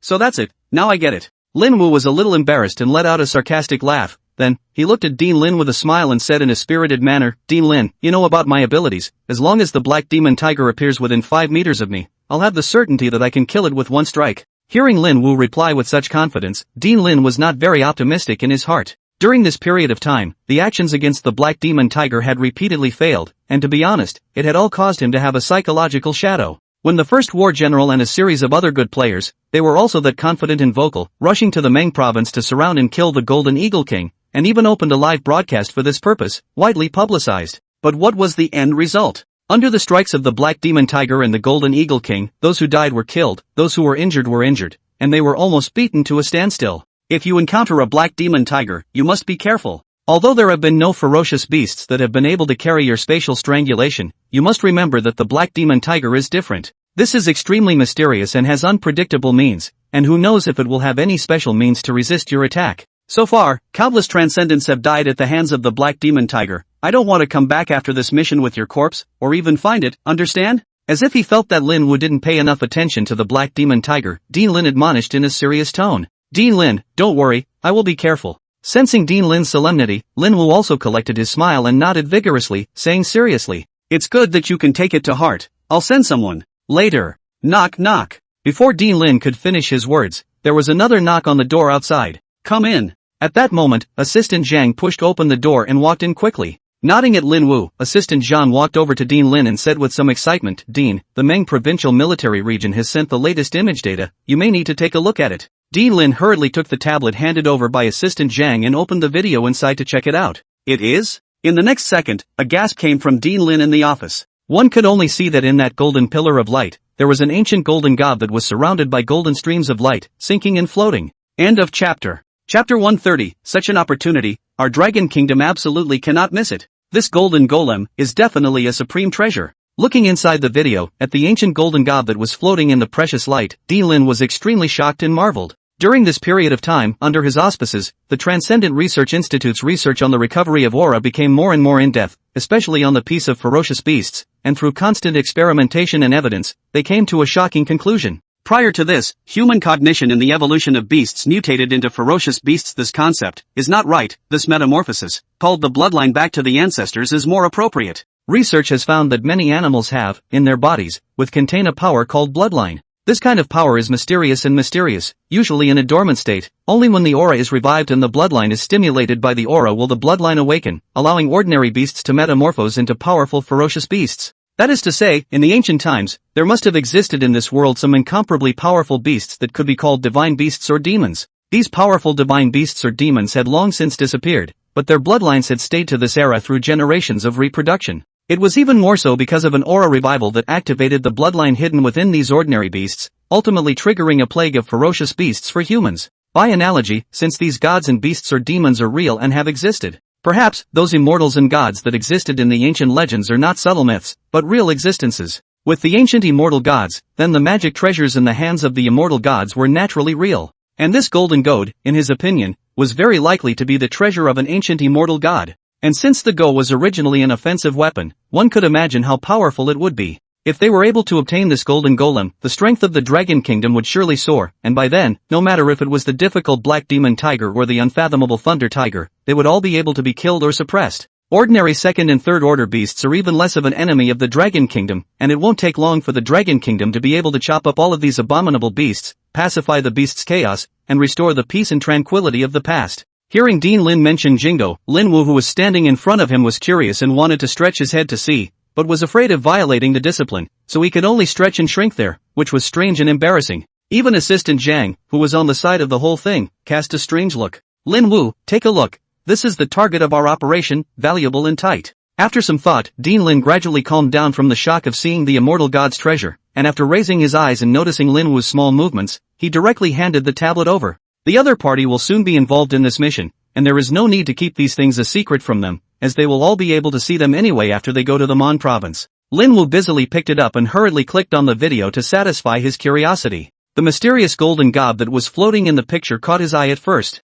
so that's it, now I get it. Lin Wu was a little embarrassed and let out a sarcastic laugh. Then, he looked at Dean Lin with a smile and said in a spirited manner, Dean Lin, you know about my abilities, as long as the Black Demon Tiger appears within 5 meters of me, I'll have the certainty that I can kill it with one strike. Hearing Lin Wu reply with such confidence, Dean Lin was not very optimistic in his heart. During this period of time, the actions against the Black Demon Tiger had repeatedly failed, and to be honest, it had all caused him to have a psychological shadow. When the first war general and a series of other good players, they were also that confident and vocal, rushing to the Mang province to surround and kill the Golden Eagle King, and even opened a live broadcast for this purpose, widely publicized. But what was the end result? Under the strikes of the Black Demon Tiger and the Golden Eagle King, those who died were killed, those who were injured, and they were almost beaten to a standstill. If you encounter a Black Demon Tiger, you must be careful. Although there have been no ferocious beasts that have been able to carry your spatial strangulation, you must remember that the Black Demon Tiger is different. This is extremely mysterious and has unpredictable means, and who knows if it will have any special means to resist your attack. So far, countless transcendents have died at the hands of the Black Demon Tiger. I don't want to come back after this mission with your corpse, or even find it, understand? As if he felt that Lin Wu didn't pay enough attention to the Black Demon Tiger, Dean Lin admonished in a serious tone. Dean Lin, don't worry, I will be careful. Sensing Dean Lin's solemnity, Lin Wu also collected his smile and nodded vigorously, saying seriously, It's good that you can take it to heart. I'll send someone. Later. Knock knock. Before Dean Lin could finish his words, there was another knock on the door outside. Come in. At that moment, Assistant Zhang pushed open the door and walked in quickly. Nodding at Lin Wu, Assistant Zhang walked over to Dean Lin and said with some excitement, Dean, the Meng Provincial Military Region has sent the latest image data, you may need to take a look at it. Dean Lin hurriedly took the tablet handed over by Assistant Zhang and opened the video inside to check it out. It is? In the next second, a gasp came from Dean Lin in the office. One could only see that in that golden pillar of light, there was an ancient golden god that was surrounded by golden streams of light, sinking and floating. End of chapter. Chapter 130, such an opportunity, our Dragon Kingdom absolutely cannot miss it. This golden golem is definitely a supreme treasure. Looking inside the video, at the ancient golden god that was floating in the precious light, Dean Lin was extremely shocked and marveled. During this period of time, under his auspices, the Transcendent Research Institute's research on the recovery of aura became more and more in-depth, especially on the piece of ferocious beasts, and through constant experimentation and evidence, they came to a shocking conclusion. Prior to this, human cognition in the evolution of beasts mutated into ferocious beasts. This concept is not right. This metamorphosis, called the bloodline back to the ancestors, is more appropriate. Research has found that many animals have, in their bodies, contain a power called bloodline. This kind of power is mysterious, usually in a dormant state. Only when the aura is revived and the bloodline is stimulated by the aura will the bloodline awaken, allowing ordinary beasts to metamorphose into powerful ferocious beasts. That is to say, in the ancient times, there must have existed in this world some incomparably powerful beasts that could be called divine beasts or demons. These powerful divine beasts or demons had long since disappeared, but their bloodlines had stayed to this era through generations of reproduction. It was even more so because of an aura revival that activated the bloodline hidden within these ordinary beasts, ultimately triggering a plague of ferocious beasts for humans. By analogy, since these gods and beasts or demons are real and have existed, perhaps those immortals and gods that existed in the ancient legends are not subtle myths, but real existences. With the ancient immortal gods, then the magic treasures in the hands of the immortal gods were naturally real. And this golden goad, in his opinion, was very likely to be the treasure of an ancient immortal god. And since the go was originally an offensive weapon, one could imagine how powerful it would be. If they were able to obtain this golden golem, the strength of the Dragon Kingdom would surely soar, and by then, no matter if it was the difficult Black Demon Tiger or the unfathomable Thunder Tiger, they would all be able to be killed or suppressed. Ordinary second and third order beasts are even less of an enemy of the Dragon Kingdom, and it won't take long for the Dragon Kingdom to be able to chop up all of these abominable beasts, pacify the beasts' chaos, and restore the peace and tranquility of the past. Hearing Dean Lin mention Jingo, Lin Wu, who was standing in front of him, was curious and wanted to stretch his head to see, but was afraid of violating the discipline, so he could only stretch and shrink there, which was strange and embarrassing. Even Assistant Zhang, who was on the side of the whole thing, cast a strange look. Lin Wu, take a look. This is the target of our operation, valuable and tight. After some thought, Dean Lin gradually calmed down from the shock of seeing the immortal god's treasure, and after raising his eyes and noticing Lin Wu's small movements, he directly handed the tablet over. The other party will soon be involved in this mission, and there is no need to keep these things a secret from them, as they will all be able to see them anyway after they go to the Mon province. Lin Wu busily picked it up and hurriedly clicked on the video to satisfy his curiosity. The mysterious golden gob that was floating in the picture caught his eye at first.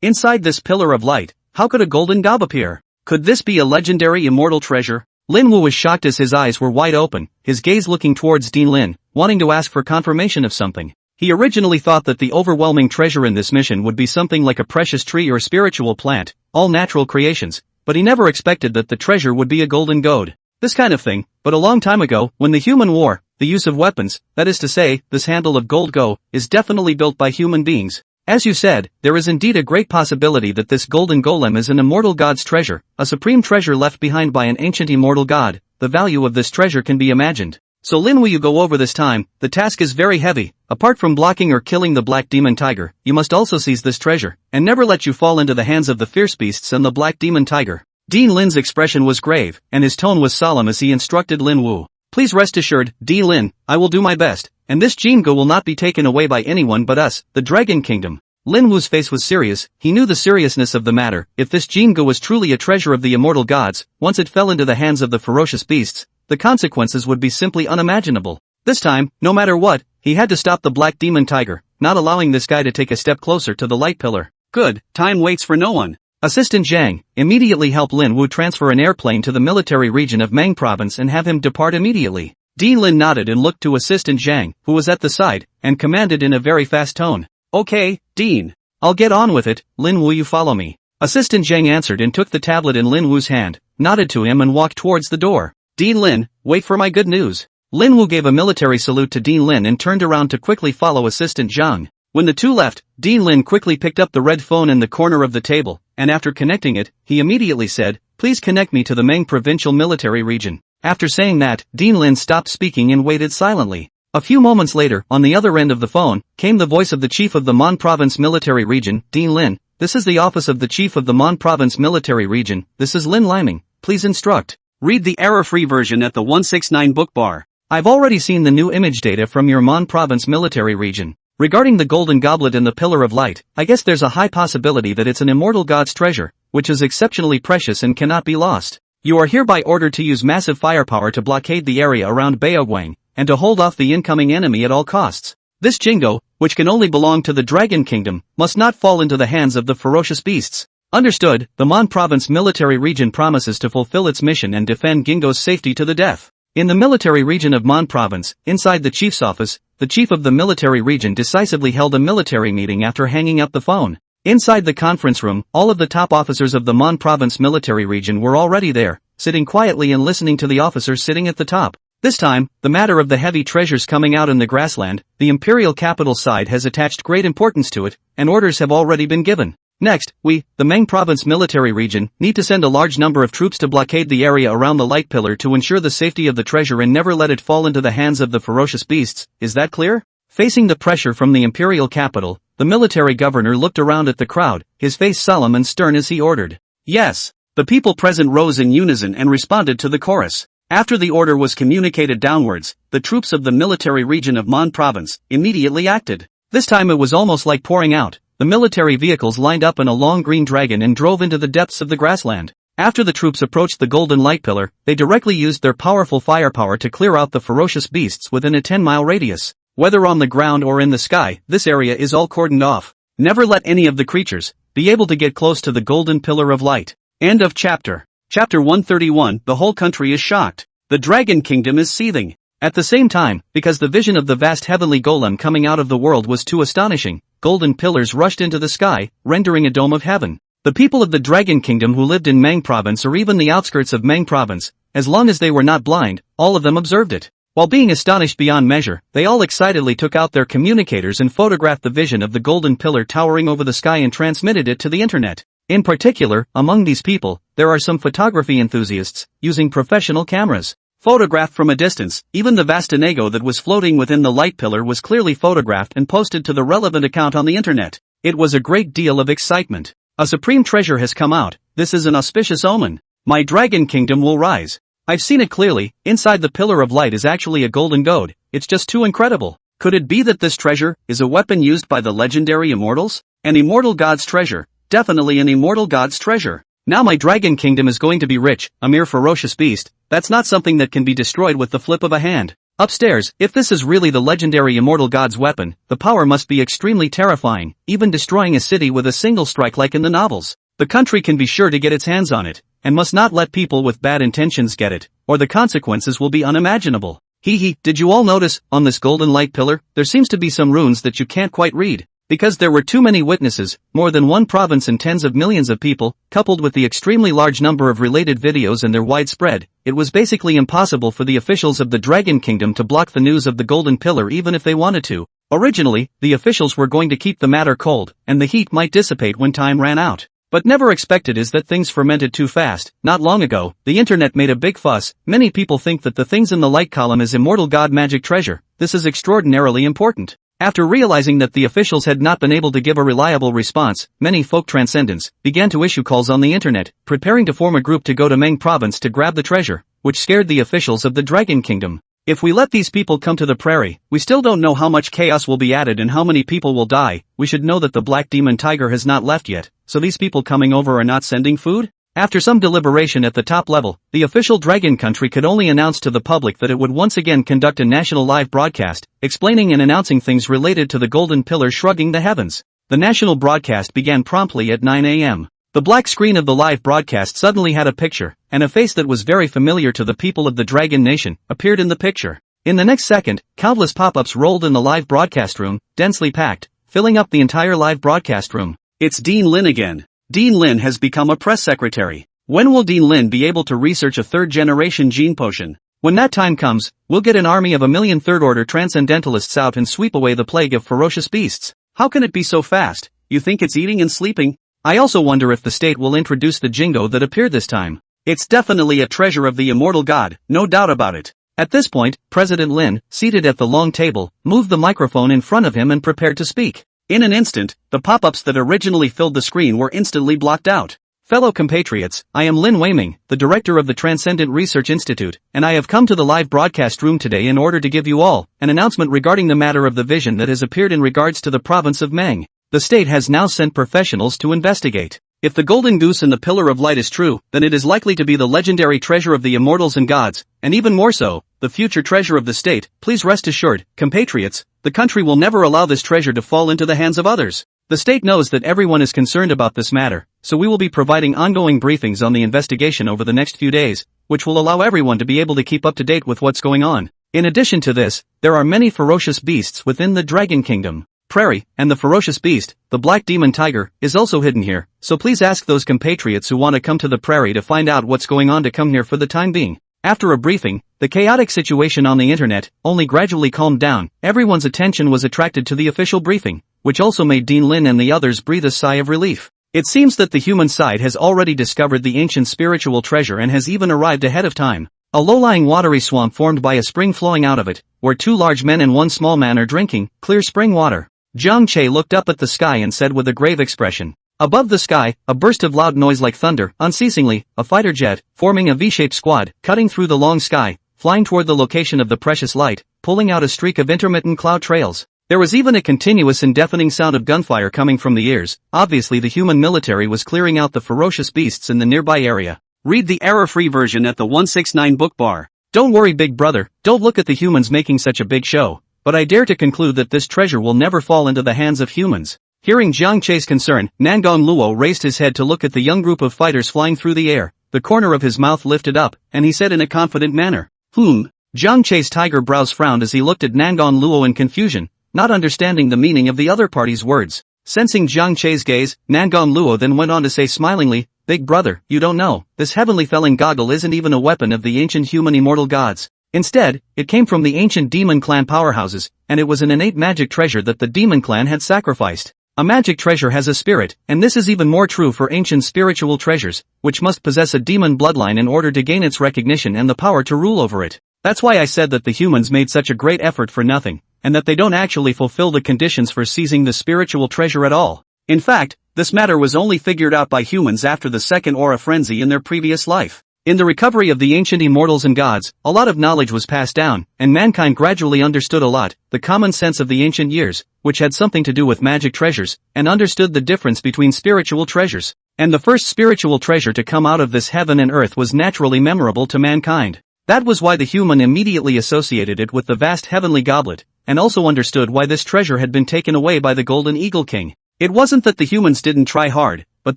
Inside this pillar of light, how could a golden gob appear? Could this be a legendary immortal treasure? Lin Wu was shocked as his eyes were wide open, his gaze looking towards Dean Lin, wanting to ask for confirmation of something. He originally thought that the overwhelming treasure in this mission would be something like a precious tree or spiritual plant, all natural creations, but he never expected that the treasure would be a golden goad. This kind of thing, but a long time ago, when the human war, the use of weapons, that is to say, this handle of gold go, is definitely built by human beings. As you said, there is indeed a great possibility that this golden golem is an immortal god's treasure, a supreme treasure left behind by an ancient immortal god. The value of this treasure can be imagined. So Lin Wu, you go over this time, the task is very heavy. Apart from blocking or killing the black demon tiger, you must also seize this treasure, and never let you fall into the hands of the fierce beasts and the black demon tiger. Dean Lin's expression was grave, and his tone was solemn as he instructed Lin Wu. Please rest assured, Dean Lin, I will do my best, and this Jingo will not be taken away by anyone but us, the Dragon Kingdom. Lin Wu's face was serious. He knew the seriousness of the matter. If this Jingo was truly a treasure of the immortal gods, once it fell into the hands of the ferocious beasts, the consequences would be simply unimaginable. This time, no matter what, he had to stop the black demon tiger, not allowing this guy to take a step closer to the light pillar. Good, time waits for no one. Assistant Zhang, immediately help Lin Wu transfer an airplane to the military region of Mang province and have him depart immediately. Dean Lin nodded and looked to Assistant Zhang, who was at the side, and commanded in a very fast tone. Okay, Dean. I'll get on with it. Lin Wu, you follow me. Assistant Zhang answered and took the tablet in Lin Wu's hand, nodded to him and walked towards the door. Dean Lin, wait for my good news. Lin Wu gave a military salute to Dean Lin and turned around to quickly follow Assistant Zhang. When the two left, Dean Lin quickly picked up the red phone in the corner of the table, and after connecting it, he immediately said, please connect me to the Mang provincial military region. After saying that, Dean Lin stopped speaking and waited silently. A few moments later, on the other end of the phone, came the voice of the chief of the Mon province military region. Dean Lin, this is the office of the chief of the Mon province military region. This is Lin Liming. Please instruct. Read the error-free version at the 169 book bar. I've already seen the new image data from your Mon province military region. Regarding the golden goblet and the pillar of light, I guess there's a high possibility that it's an immortal god's treasure, which is exceptionally precious and cannot be lost. You are hereby ordered to use massive firepower to blockade the area around Baoguang, and to hold off the incoming enemy at all costs. This Jingo, which can only belong to the Dragon Kingdom, must not fall into the hands of the ferocious beasts. Understood. The Mon province military region promises to fulfill its mission and defend Gingo's safety to the death. In the military region of Mon province, inside the chief's office, the chief of the military region decisively held a military meeting after hanging up the phone. Inside the conference room, all of the top officers of the Mon province military region were already there, sitting quietly and listening to the officers sitting at the top. This time, the matter of the heavy treasures coming out in the grassland, the imperial capital side has attached great importance to it, and orders have already been given. Next, we, the Mang province military region, need to send a large number of troops to blockade the area around the light pillar to ensure the safety of the treasure and never let it fall into the hands of the ferocious beasts. Is that clear? Facing the pressure from the imperial capital, the military governor looked around at the crowd, his face solemn and stern as he ordered. Yes. The people present rose in unison and responded to the chorus. After the order was communicated downwards, the troops of the military region of Mon province immediately acted. This time it was almost like pouring out. The military vehicles lined up in a long green dragon and drove into the depths of the grassland. After the troops approached the golden light pillar, they directly used their powerful firepower to clear out the ferocious beasts within a 10-mile radius. Whether on the ground or in the sky, this area is all cordoned off. Never let any of the creatures be able to get close to the golden pillar of light. End of chapter. Chapter 131. The whole country is shocked. The Dragon Kingdom is seething. At the same time, because the vision of the vast heavenly golem coming out of the world was too astonishing, golden pillars rushed into the sky, rendering a dome of heaven. The people of the Dragon Kingdom who lived in Mang province or even the outskirts of Mang province, as long as they were not blind, all of them observed it. While being astonished beyond measure, they all excitedly took out their communicators and photographed the vision of the golden pillar towering over the sky and transmitted it to the internet. In particular, among these people, there are some photography enthusiasts, using professional cameras. Photographed from a distance, even the Vastanego that was floating within the light pillar was clearly photographed and posted to the relevant account on the internet. It was a great deal of excitement. A supreme treasure has come out. This is an auspicious omen. My Dragon Kingdom will rise. I've seen it clearly. Inside the pillar of light is actually a golden goad. It's just too incredible. Could it be that this treasure is a weapon used by the legendary immortals? An immortal god's treasure. Definitely an immortal god's treasure. Now my dragon kingdom is going to be rich, a mere ferocious beast. That's not something that can be destroyed with the flip of a hand. Upstairs, if this is really the legendary immortal god's weapon, the power must be extremely terrifying, even destroying a city with a single strike like in the novels. The country can be sure to get its hands on it, and must not let people with bad intentions get it, or the consequences will be unimaginable. Did you all notice, on this golden light pillar, there seems to be some runes that you can't quite read? Because there were too many witnesses, more than one province and tens of millions of people, coupled with the extremely large number of related videos and their widespread, it was basically impossible for the officials of the Dragon Kingdom to block the news of the Golden Pillar even if they wanted to. Originally, the officials were going to keep the matter cold, and the heat might dissipate when time ran out. But never expected is that things fermented too fast. Not long ago, the internet made a big fuss. Many people think that the things in the light column is immortal god magic treasure. This is extraordinarily important. After realizing that the officials had not been able to give a reliable response, many folk transcendents began to issue calls on the internet, preparing to form a group to go to Meng province to grab the treasure, which scared the officials of the Dragon Kingdom. If we let these people come to the prairie, we still don't know how much chaos will be added and how many people will die. We should know that the black demon tiger has not left yet, so these people coming over are not sending food? After some deliberation at the top level, the official dragon country could only announce to the public that it would once again conduct a national live broadcast, explaining and announcing things related to the golden pillar shrugging the heavens. The national broadcast began promptly at 9 a.m. The black screen of the live broadcast suddenly had a picture, and a face that was very familiar to the people of the Dragon Nation appeared in the picture. In the next second, countless pop-ups rolled in the live broadcast room, densely packed, filling up the entire live broadcast room. It's Dean Lin again. Dean Lin has become a press secretary. When will Dean Lin be able to research a third-generation gene potion? When that time comes, we'll get an army of 1,000,000 third-order transcendentalists out and sweep away the plague of ferocious beasts. How can it be so fast? You think it's eating and sleeping? I also wonder if the state will introduce the jingo that appeared this time. It's definitely a treasure of the immortal god, no doubt about it. At this point, President Lin, seated at the long table, moved the microphone in front of him and prepared to speak. In an instant, the pop-ups that originally filled the screen were instantly blocked out. Fellow compatriots, I am Lin Weiming, the director of the Transcendent Research Institute, and I have come to the live broadcast room today in order to give you all an announcement regarding the matter of the vision that has appeared in regards to the province of Meng. The state has now sent professionals to investigate. If the golden goose and the pillar of light is true, then it is likely to be the legendary treasure of the immortals and gods, and even more so, the future treasure of the state. Please rest assured, compatriots, the country will never allow this treasure to fall into the hands of others. The state knows that everyone is concerned about this matter, so we will be providing ongoing briefings on the investigation over the next few days, which will allow everyone to be able to keep up to date with what's going on. In addition to this, there are many ferocious beasts within the Dragon Kingdom. Prairie, and the ferocious beast, the black demon tiger, is also hidden here, so please ask those compatriots who want to come to the prairie to find out what's going on to come here for the time being. After a briefing, the chaotic situation on the internet only gradually calmed down. Everyone's attention was attracted to the official briefing, which also made Dean Lin and the others breathe a sigh of relief. It seems that the human side has already discovered the ancient spiritual treasure and has even arrived ahead of time. A low-lying watery swamp formed by a spring flowing out of it, where 2 large men and 1 small man are drinking clear spring water. Jiang Che looked up at the sky and said with a grave expression. Above the sky, a burst of loud noise like thunder, unceasingly, a fighter jet, forming a V-shaped squad, cutting through the long sky, flying toward the location of the precious light, pulling out a streak of intermittent cloud trails. There was even a continuous and deafening sound of gunfire coming from the ears. Obviously the human military was clearing out the ferocious beasts in the nearby area. Read the error-free version at the 169 book bar. Don't worry big brother, don't look at the humans making such a big show. But I dare to conclude that this treasure will never fall into the hands of humans. Hearing Jiang Che's concern, Nangong Luo raised his head to look at the young group of fighters flying through the air. The corner of his mouth lifted up, and he said in a confident manner, Jiang Che's tiger brows frowned as he looked at Nangong Luo in confusion, not understanding the meaning of the other party's words. Sensing Jiang Che's gaze, Nangong Luo then went on to say smilingly, Big brother, you don't know, this heavenly felling goggle isn't even a weapon of the ancient human immortal gods. Instead, it came from the ancient demon clan powerhouses, and it was an innate magic treasure that the demon clan had sacrificed. A magic treasure has a spirit, and this is even more true for ancient spiritual treasures, which must possess a demon bloodline in order to gain its recognition and the power to rule over it. That's why I said that the humans made such a great effort for nothing, and that they don't actually fulfill the conditions for seizing the spiritual treasure at all. In fact, this matter was only figured out by humans after the second aura frenzy in their previous life. In the recovery of the ancient immortals and gods, a lot of knowledge was passed down, and mankind gradually understood a lot, the common sense of the ancient years, which had something to do with magic treasures, and understood the difference between spiritual treasures. And the first spiritual treasure to come out of this heaven and earth was naturally memorable to mankind. That was why the human immediately associated it with the vast heavenly goblet, and also understood why this treasure had been taken away by the Golden Eagle King. It wasn't that the humans didn't try hard, but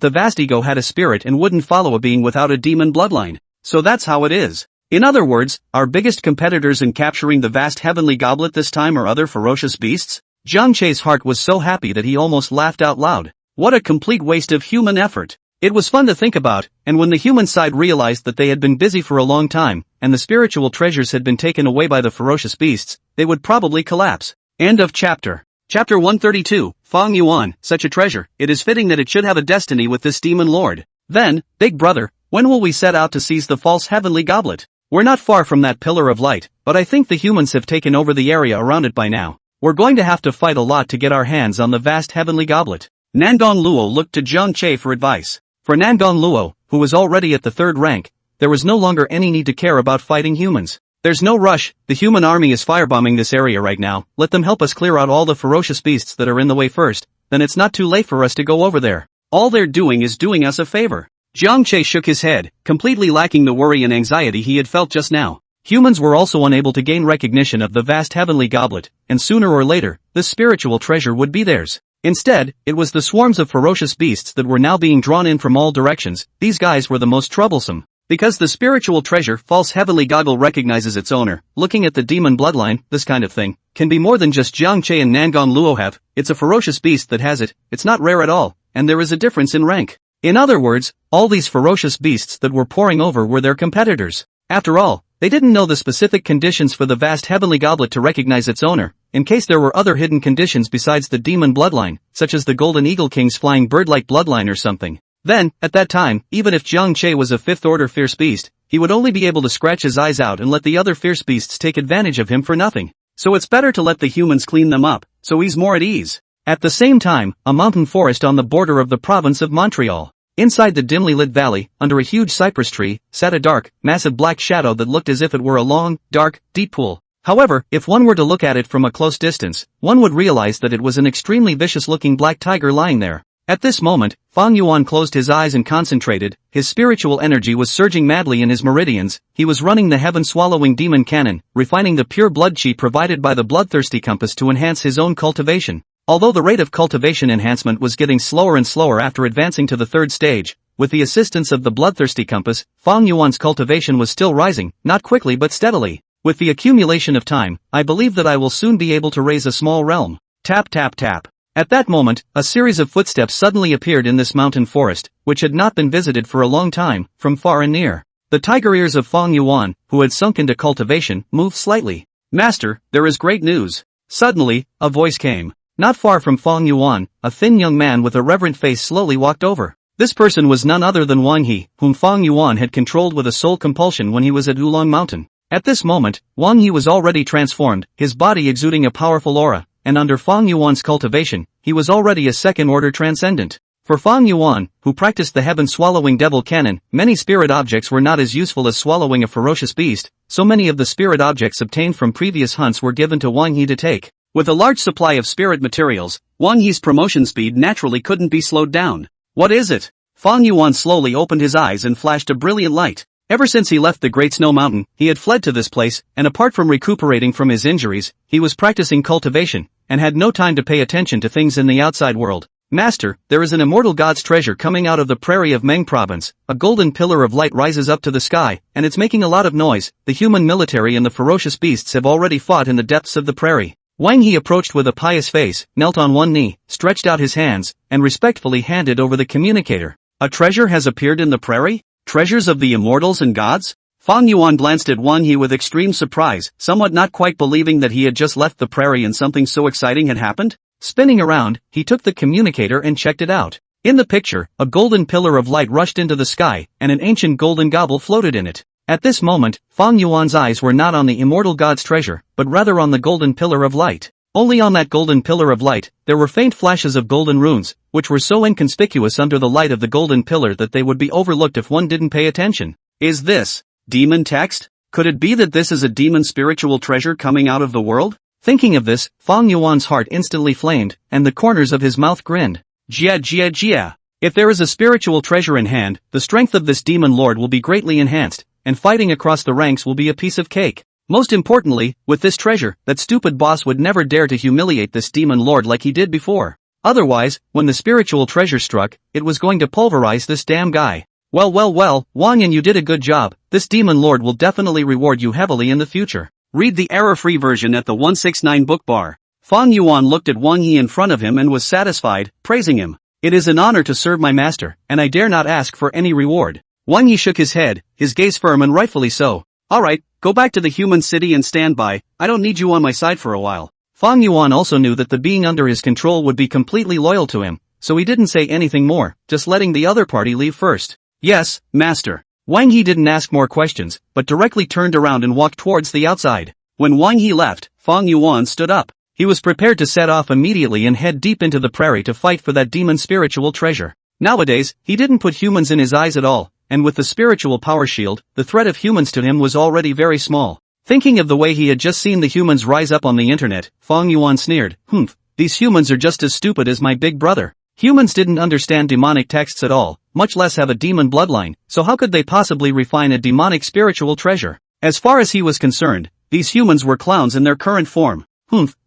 the vast ego had a spirit and wouldn't follow a being without a demon bloodline. So that's how it is. In other words, our biggest competitors in capturing the vast heavenly goblet this time are other ferocious beasts? Jiang Che's heart was so happy that he almost laughed out loud. What a complete waste of human effort. It was fun to think about, and when the human side realized that they had been busy for a long time, and the spiritual treasures had been taken away by the ferocious beasts, they would probably collapse. End of chapter. Chapter 132, Fong Yuan, such a treasure, it is fitting that it should have a destiny with this demon lord. Then, big brother, when will we set out to seize the false heavenly goblet? We're not far from that pillar of light, but I think the humans have taken over the area around it by now. We're going to have to fight a lot to get our hands on the vast heavenly goblet. Nangong Luo looked to Jiang Che for advice. For Nangong Luo, who was already at the third rank, there was no longer any need to care about fighting humans. There's no rush, the human army is firebombing this area right now, let them help us clear out all the ferocious beasts that are in the way first, then it's not too late for us to go over there. All they're doing is doing us a favor. Jiang Che shook his head, completely lacking the worry and anxiety he had felt just now. Humans were also unable to gain recognition of the vast heavenly goblet, and sooner or later, this spiritual treasure would be theirs. Instead, it was the swarms of ferocious beasts that were now being drawn in from all directions. These guys were the most troublesome. Because the spiritual treasure, false heavenly goblet, recognizes its owner, looking at the demon bloodline, this kind of thing, can be more than just Jiang Che and Nangong Luo have. It's a ferocious beast that has it, it's not rare at all, and there is a difference in rank. In other words, all these ferocious beasts that were pouring over were their competitors. After all, they didn't know the specific conditions for the vast heavenly goblet to recognize its owner, in case there were other hidden conditions besides the demon bloodline, such as the Golden Eagle King's flying bird-like bloodline or something. Then, at that time, even if Jiang Che was a fifth-order fierce beast, he would only be able to scratch his eyes out and let the other fierce beasts take advantage of him for nothing. So it's better to let the humans clean them up, so he's more at ease. At the same time, a mountain forest on the border of the province of Montreal. Inside the dimly lit valley, under a huge cypress tree, sat a dark, massive black shadow that looked as if it were a long, dark, deep pool. However, if one were to look at it from a close distance, one would realize that it was an extremely vicious-looking black tiger lying there. At this moment, Fong Yuan closed his eyes and concentrated. His spiritual energy was surging madly in his meridians. He was running the heaven-swallowing demon cannon, refining the pure blood chi provided by the bloodthirsty compass to enhance his own cultivation. Although the rate of cultivation enhancement was getting slower and slower after advancing to the third stage, with the assistance of the bloodthirsty compass, Fong Yuan's cultivation was still rising, not quickly but steadily. With the accumulation of time, I believe that I will soon be able to raise a small realm. Tap tap tap. At that moment, a series of footsteps suddenly appeared in this mountain forest, which had not been visited for a long time, from far and near. The tiger ears of Fong Yuan, who had sunk into cultivation, moved slightly. Master, there is great news. Suddenly, a voice came. Not far from Fong Yuan, a thin young man with a reverent face slowly walked over. This person was none other than Wang He, whom Fong Yuan had controlled with a soul compulsion when he was at Oolong Mountain. At this moment, Wang He was already transformed, his body exuding a powerful aura, and under Fong Yuan's cultivation, he was already a second-order transcendent. For Fong Yuan, who practiced the heaven-swallowing devil cannon, many spirit objects were not as useful as swallowing a ferocious beast, so many of the spirit objects obtained from previous hunts were given to Wang He to take. With a large supply of spirit materials, Wang He's promotion speed naturally couldn't be slowed down. What is it? Fong Yuan slowly opened his eyes and flashed a brilliant light. Ever since he left the Great Snow Mountain, he had fled to this place, and apart from recuperating from his injuries, he was practicing cultivation, and had no time to pay attention to things in the outside world. Master, there is an immortal god's treasure coming out of the prairie of Meng province. A golden pillar of light rises up to the sky, and it's making a lot of noise. The human military and the ferocious beasts have already fought in the depths of the prairie. Wang He approached with a pious face, knelt on one knee, stretched out his hands, and respectfully handed over the communicator. A treasure has appeared in the prairie? Treasures of the immortals and gods? Fong Yuan glanced at Wang He with extreme surprise, somewhat not quite believing that he had just left the prairie and something so exciting had happened. Spinning around, he took the communicator and checked it out. In the picture, a golden pillar of light rushed into the sky, and an ancient golden goblet floated in it. At this moment, Fong Yuan's eyes were not on the immortal god's treasure, but rather on the golden pillar of light. Only on that golden pillar of light, there were faint flashes of golden runes, which were so inconspicuous under the light of the golden pillar that they would be overlooked if one didn't pay attention. Is this demon text? Could it be that this is a demon spiritual treasure coming out of the world? Thinking of this, Fong Yuan's heart instantly flamed, and the corners of his mouth grinned. Jia jia jia. If there is a spiritual treasure in hand, the strength of this demon lord will be greatly enhanced, and fighting across the ranks will be a piece of cake. Most importantly, with this treasure, that stupid boss would never dare to humiliate this demon lord like he did before. Otherwise, when the spiritual treasure struck, it was going to pulverize this damn guy. Well, Wang Yin, you did a good job. This demon lord will definitely reward you heavily in the future. Read the error-free version at the 169 book bar. Fong Yuan looked at Wang Yi in front of him and was satisfied, praising him. It is an honor to serve my master, and I dare not ask for any reward. Wang Yi shook his head, his gaze firm and rightfully so. Alright, go back to the human city and stand by, I don't need you on my side for a while. Fong Yuan also knew that the being under his control would be completely loyal to him, so he didn't say anything more, just letting the other party leave first. Yes, master. Wang Yi didn't ask more questions, but directly turned around and walked towards the outside. When Wang Yi left, Fong Yuan stood up. He was prepared to set off immediately and head deep into the prairie to fight for that demon spiritual treasure. Nowadays, he didn't put humans in his eyes at all, and with the spiritual power shield, the threat of humans to him was already very small. Thinking of the way he had just seen the humans rise up on the internet, Fong Yuan sneered, these humans are just as stupid as my big brother. Humans didn't understand demonic texts at all, much less have a demon bloodline, so how could they possibly refine a demonic spiritual treasure? As far as he was concerned, these humans were clowns in their current form.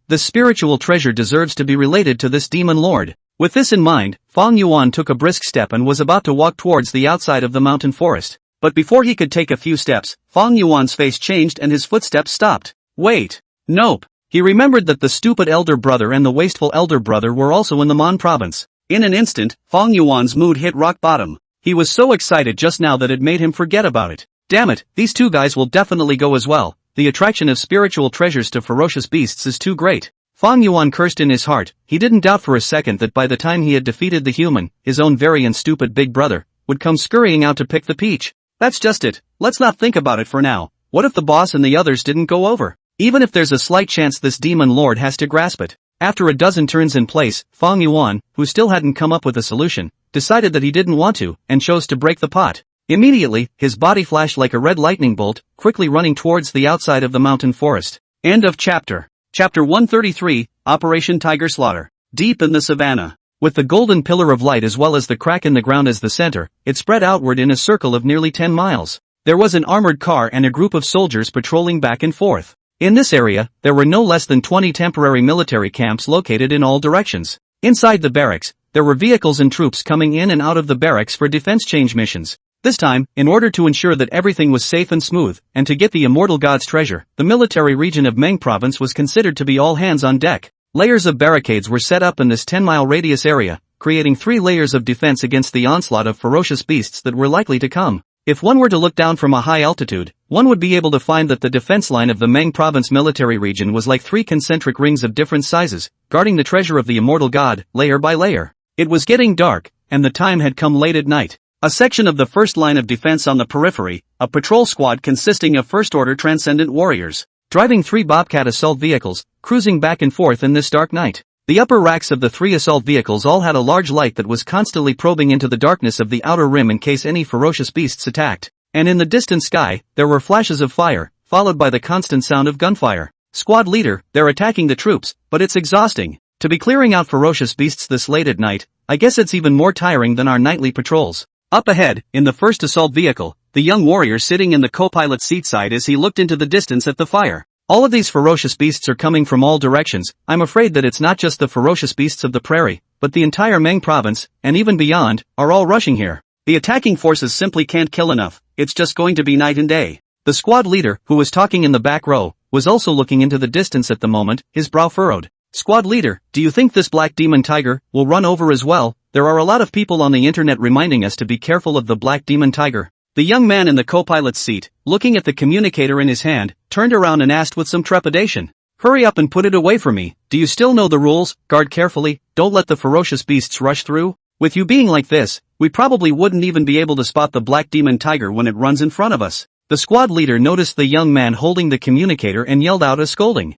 The spiritual treasure deserves to be related to this demon lord. With this in mind, Fong Yuan took a brisk step and was about to walk towards the outside of the mountain forest. But before he could take a few steps, Fong Yuan's face changed and his footsteps stopped. Wait. Nope. He remembered that the stupid elder brother and the wasteful elder brother were also in the Mon province. In an instant, Fong Yuan's mood hit rock bottom. He was so excited just now that it made him forget about it. Damn it, these two guys will definitely go as well. The attraction of spiritual treasures to ferocious beasts is too great. Fong Yuan cursed in his heart. He didn't doubt for a second that by the time he had defeated the human, his own very and stupid big brother would come scurrying out to pick the peach. That's just it. Let's not think about it for now. What if the boss and the others didn't go over? Even if there's a slight chance this demon lord has to grasp it. After a dozen turns in place, Fong Yuan, who still hadn't come up with a solution, decided that he didn't want to, and chose to break the pot. Immediately, his body flashed like a red lightning bolt, quickly running towards the outside of the mountain forest. End of chapter. Chapter 133, Operation Tiger Slaughter. Deep in the savannah. With the golden pillar of light as well as the crack in the ground as the center, it spread outward in a circle of nearly 10 miles. There was an armored car and a group of soldiers patrolling back and forth. In this area, there were no less than 20 temporary military camps located in all directions. Inside the barracks, there were vehicles and troops coming in and out of the barracks for defense change missions. This time, in order to ensure that everything was safe and smooth, and to get the immortal god's treasure, the military region of Meng province was considered to be all hands on deck. Layers of barricades were set up in this 10-mile radius area, creating 3 layers of defense against the onslaught of ferocious beasts that were likely to come. If one were to look down from a high altitude, one would be able to find that the defense line of the Meng province military region was like 3 concentric rings of different sizes, guarding the treasure of the immortal god, layer by layer. It was getting dark, and the time had come late at night. A section of the first line of defense on the periphery, a patrol squad consisting of first-order transcendent warriors, driving 3 Bobcat assault vehicles, cruising back and forth in this dark night. The upper racks of the 3 assault vehicles all had a large light that was constantly probing into the darkness of the outer rim in case any ferocious beasts attacked. And in the distant sky, there were flashes of fire, followed by the constant sound of gunfire. Squad leader, they're attacking the troops, but it's exhausting. To be clearing out ferocious beasts this late at night, I guess it's even more tiring than our nightly patrols. Up ahead, in the first assault vehicle, the young warrior sitting in the co-pilot seat side as he looked into the distance at the fire. All of these ferocious beasts are coming from all directions. I'm afraid that it's not just the ferocious beasts of the prairie, but the entire Meng province, and even beyond, are all rushing here. The attacking forces simply can't kill enough. It's just going to be night and day. The squad leader, who was talking in the back row, was also looking into the distance at the moment, his brow furrowed. Squad leader, do you think this black demon tiger will run over as well? There are a lot of people on the internet reminding us to be careful of the black demon tiger. The young man in the co-pilot's seat, looking at the communicator in his hand, turned around and asked with some trepidation. Hurry up and put it away from me. Do you still know the rules? Guard carefully, don't let the ferocious beasts rush through. With you being like this, we probably wouldn't even be able to spot the black demon tiger when it runs in front of us. The squad leader noticed the young man holding the communicator and yelled out a scolding.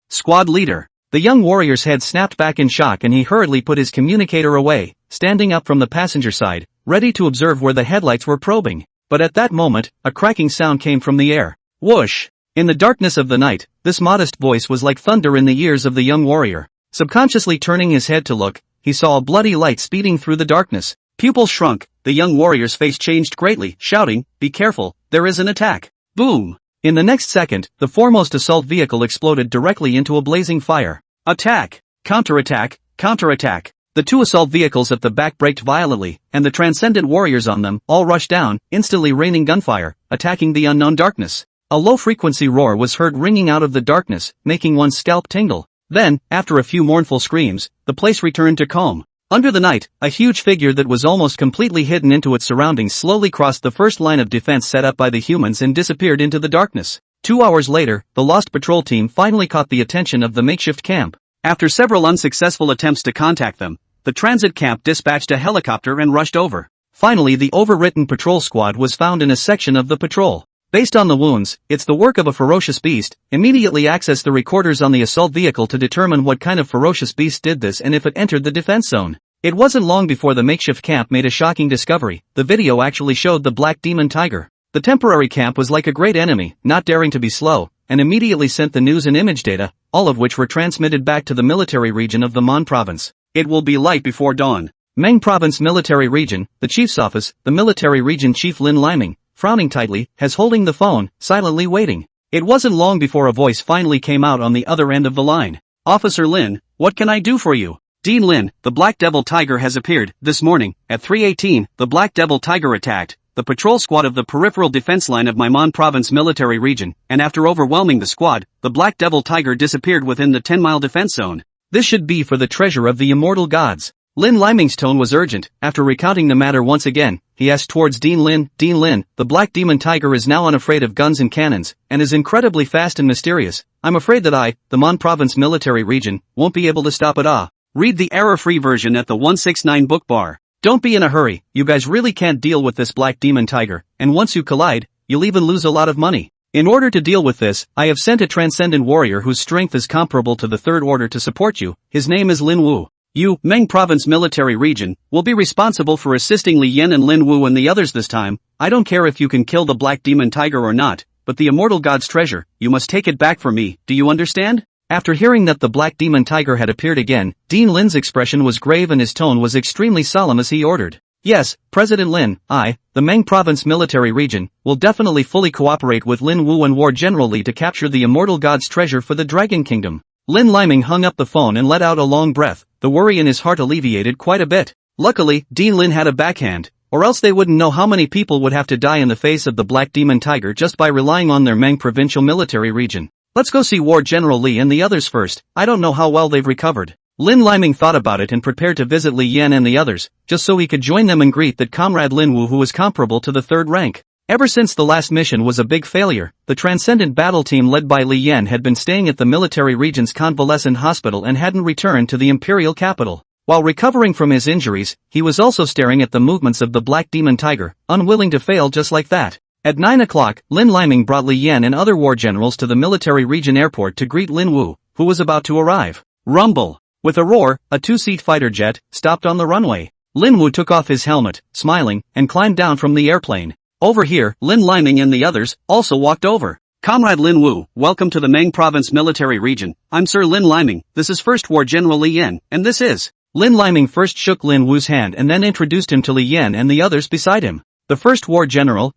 Squad leader. The young warrior's head snapped back in shock and he hurriedly put his communicator away, standing up from the passenger side, ready to observe where the headlights were probing. But at that moment, a cracking sound came from the air. Whoosh! In the darkness of the night, this modest voice was like thunder in the ears of the young warrior. Subconsciously turning his head to look, he saw a bloody light speeding through the darkness. Pupils shrunk, the young warrior's face changed greatly, shouting, "Be careful, there is an attack!" Boom! In the next second, the foremost assault vehicle exploded directly into a blazing fire. Attack! Counterattack! Counterattack! The two assault vehicles at the back braked violently, and the transcendent warriors on them all rushed down, instantly raining gunfire, attacking the unknown darkness. A low-frequency roar was heard ringing out of the darkness, making one's scalp tingle. Then, after a few mournful screams, the place returned to calm. Under the night, a huge figure that was almost completely hidden into its surroundings slowly crossed the first line of defense set up by the humans and disappeared into the darkness. 2 hours later, the lost patrol team finally caught the attention of the makeshift camp. After several unsuccessful attempts to contact them, the transit camp dispatched a helicopter and rushed over. Finally, the overwritten patrol squad was found in a section of the patrol. Based on the wounds, it's the work of a ferocious beast. Immediately access the recorders on the assault vehicle to determine what kind of ferocious beast did this and if it entered the defense zone. It wasn't long before the makeshift camp made a shocking discovery. The video actually showed the black demon tiger. The temporary camp was like a great enemy, not daring to be slow, and immediately sent the news and image data, all of which were transmitted back to the military region of the Mon province. It will be light before dawn. Meng province military region, the chief's office, the military region chief Lin Liming, frowning tightly, has holding the phone, silently waiting. It wasn't long before a voice finally came out on the other end of the line. "Officer Lin, what can I do for you?" "Dean Lin, the Black Devil Tiger has appeared. This morning, at 3:18, the Black Devil Tiger attacked the patrol squad of the peripheral defense line of my Mon province military region, and after overwhelming the squad, the Black Devil Tiger disappeared within the 10-mile defense zone. This should be for the treasure of the immortal gods." Lin Liming's tone was urgent. After recounting the matter once again, he asked towards Dean Lin, "Dean Lin, the Black Demon Tiger is now unafraid of guns and cannons, and is incredibly fast and mysterious. I'm afraid that I, the Mon province military region, won't be able to stop it. Read the error-free version at the 169 book bar. Don't be in a hurry, you guys really can't deal with this Black Demon Tiger, and once you collide, you'll even lose a lot of money. In order to deal with this, I have sent a transcendent warrior whose strength is comparable to the Third Order to support you. His name is Lin Wu. You, Meng Province Military Region, will be responsible for assisting Li Yan and Lin Wu and the others this time. I don't care if you can kill the Black Demon Tiger or not, but the immortal god's treasure, you must take it back for me, do you understand?" After hearing that the Black Demon Tiger had appeared again, Dean Lin's expression was grave and his tone was extremely solemn as he ordered. "Yes, President Lin, I, the Meng Province Military Region, will definitely fully cooperate with Lin Wu and War General Li to capture the immortal god's treasure for the Dragon Kingdom." Lin Liming hung up the phone and let out a long breath. The worry in his heart alleviated quite a bit. Luckily, Dean Lin had a backhand, or else they wouldn't know how many people would have to die in the face of the Black Demon Tiger just by relying on their Meng Provincial Military Region. "Let's go see War General Li and the others first. I don't know how well they've recovered." Lin Liming thought about it and prepared to visit Li Yan and the others, just so he could join them and greet that comrade Lin Wu who was comparable to the third rank. Ever since the last mission was a big failure, the Transcendent Battle Team led by Li Yan had been staying at the military region's convalescent hospital and hadn't returned to the imperial capital. While recovering from his injuries, he was also staring at the movements of the Black Demon Tiger, unwilling to fail just like that. At 9 o'clock, Lin Liming brought Li Yan and other war generals to the military region airport to greet Lin Wu, who was about to arrive. Rumble! With a roar, a two-seat fighter jet stopped on the runway. Lin Wu took off his helmet, smiling, and climbed down from the airplane. Over here, Lin Liming and the others also walked over. "Comrade Lin Wu, welcome to the Meng Province Military Region. I'm Sir Lin Liming, this is First War General Li Yan, and this is..." Lin Liming first shook Lin Wu's hand and then introduced him to Li Yan and the others beside him. "The First War General,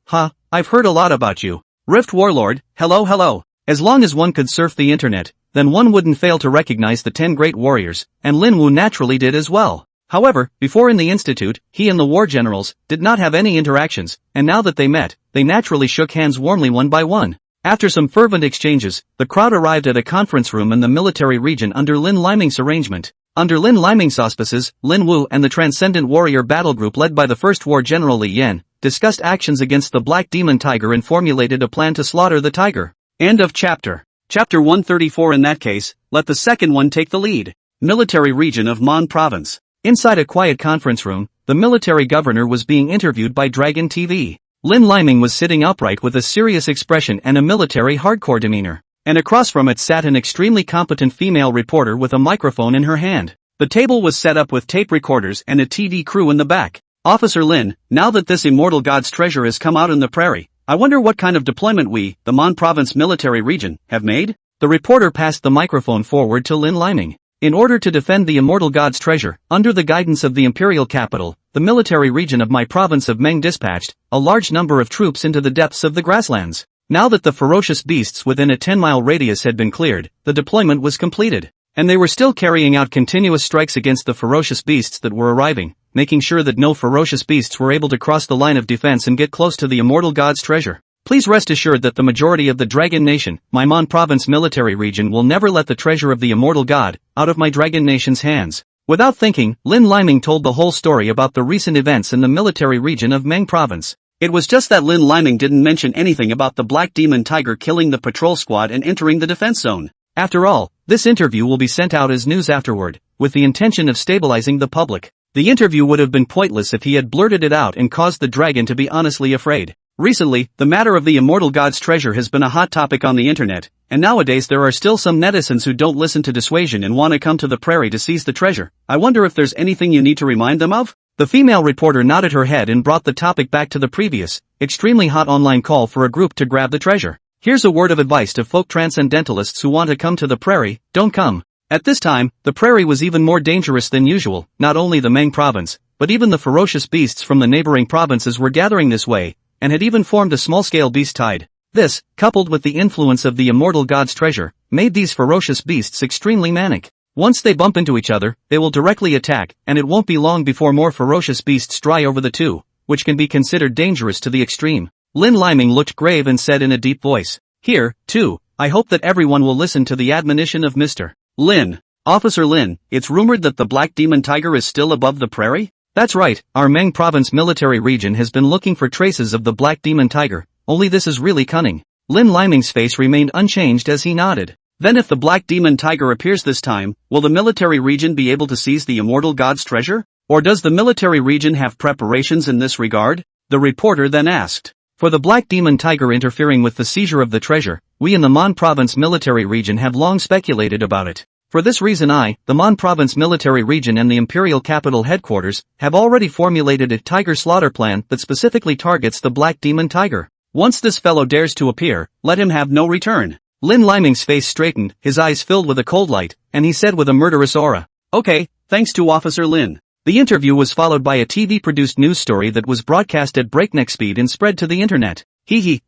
I've heard a lot about you. Rift Warlord, hello. As long as one could surf the internet, then one wouldn't fail to recognize the 10 great warriors, and Lin Wu naturally did as well. However, before in the institute, he and the war generals did not have any interactions, and now that they met, they naturally shook hands warmly one by one. After some fervent exchanges, the crowd arrived at a conference room in the military region under Lin Liming's arrangement. Under Lin Liming's auspices, Lin Wu and the Transcendent Warrior Battle Group led by the First War General Li Yan discussed actions against the Black Demon Tiger and formulated a plan to slaughter the tiger. End of chapter. Chapter 134. In that case, let the second one take the lead. Military region of Mon Province. Inside a quiet conference room, the military governor was being interviewed by Dragon TV. Lin Liming was sitting upright with a serious expression and a military hardcore demeanor. And across from it sat an extremely competent female reporter with a microphone in her hand. The table was set up with tape recorders and a TV crew in the back. Officer Lin, now that this immortal god's treasure has come out in the prairie, I wonder what kind of deployment we, the Mon Province military region, have made? The reporter passed the microphone forward to Lin Liming. In order to defend the immortal god's treasure, under the guidance of the imperial capital, the military region of my province of Meng dispatched a large number of troops into the depths of the grasslands. Now that the ferocious beasts within a 10-mile radius had been cleared, the deployment was completed. And they were still carrying out continuous strikes against the ferocious beasts that were arriving, making sure that no ferocious beasts were able to cross the line of defense and get close to the immortal god's treasure. Please rest assured that the majority of the Dragon Nation, my Mon Province military region, will never let the treasure of the immortal god out of my Dragon Nation's hands. Without thinking, Lin Liming told the whole story about the recent events in the military region of Meng Province. It was just that Lin Liming didn't mention anything about the Black Demon Tiger killing the patrol squad and entering the defense zone. After all, this interview will be sent out as news afterward, with the intention of stabilizing the public. The interview would have been pointless if he had blurted it out and caused the dragon to be honestly afraid. Recently, the matter of the immortal god's treasure has been a hot topic on the internet, and nowadays there are still some netizens who don't listen to dissuasion and want to come to the prairie to seize the treasure. I wonder if there's anything you need to remind them of? The female reporter nodded her head and brought the topic back to the previous, extremely hot online call for a group to grab the treasure. Here's a word of advice to folk transcendentalists who want to come to the prairie: don't come. At this time, the prairie was even more dangerous than usual. Not only the Meng province, but even the ferocious beasts from the neighboring provinces were gathering this way, and had even formed a small-scale beast tide. This, coupled with the influence of the immortal god's treasure, made these ferocious beasts extremely manic. Once they bump into each other, they will directly attack, and it won't be long before more ferocious beasts dry over the two, which can be considered dangerous to the extreme. Lin Liming looked grave and said in a deep voice, "Here, too, I hope that everyone will listen to the admonition of Mr. Lin. Officer Lin, it's rumored that the Black Demon Tiger is still above the prairie?" "That's right, our Meng Province military region has been looking for traces of the Black Demon Tiger, only this is really cunning." Lin Liming's face remained unchanged as he nodded. "Then if the Black Demon Tiger appears this time, will the military region be able to seize the immortal god's treasure? Or does the military region have preparations in this regard?" The reporter then asked. "For the Black Demon Tiger interfering with the seizure of the treasure, we in the Mon Province military region have long speculated about it. For this reason the Mon Province military region and the Imperial Capital headquarters, have already formulated a tiger slaughter plan that specifically targets the Black Demon Tiger. Once this fellow dares to appear, let him have no return." Lin Liming's face straightened, his eyes filled with a cold light, and he said with a murderous aura, "Okay, thanks to Officer Lin." The interview was followed by a TV-produced news story that was broadcast at breakneck speed and spread to the internet.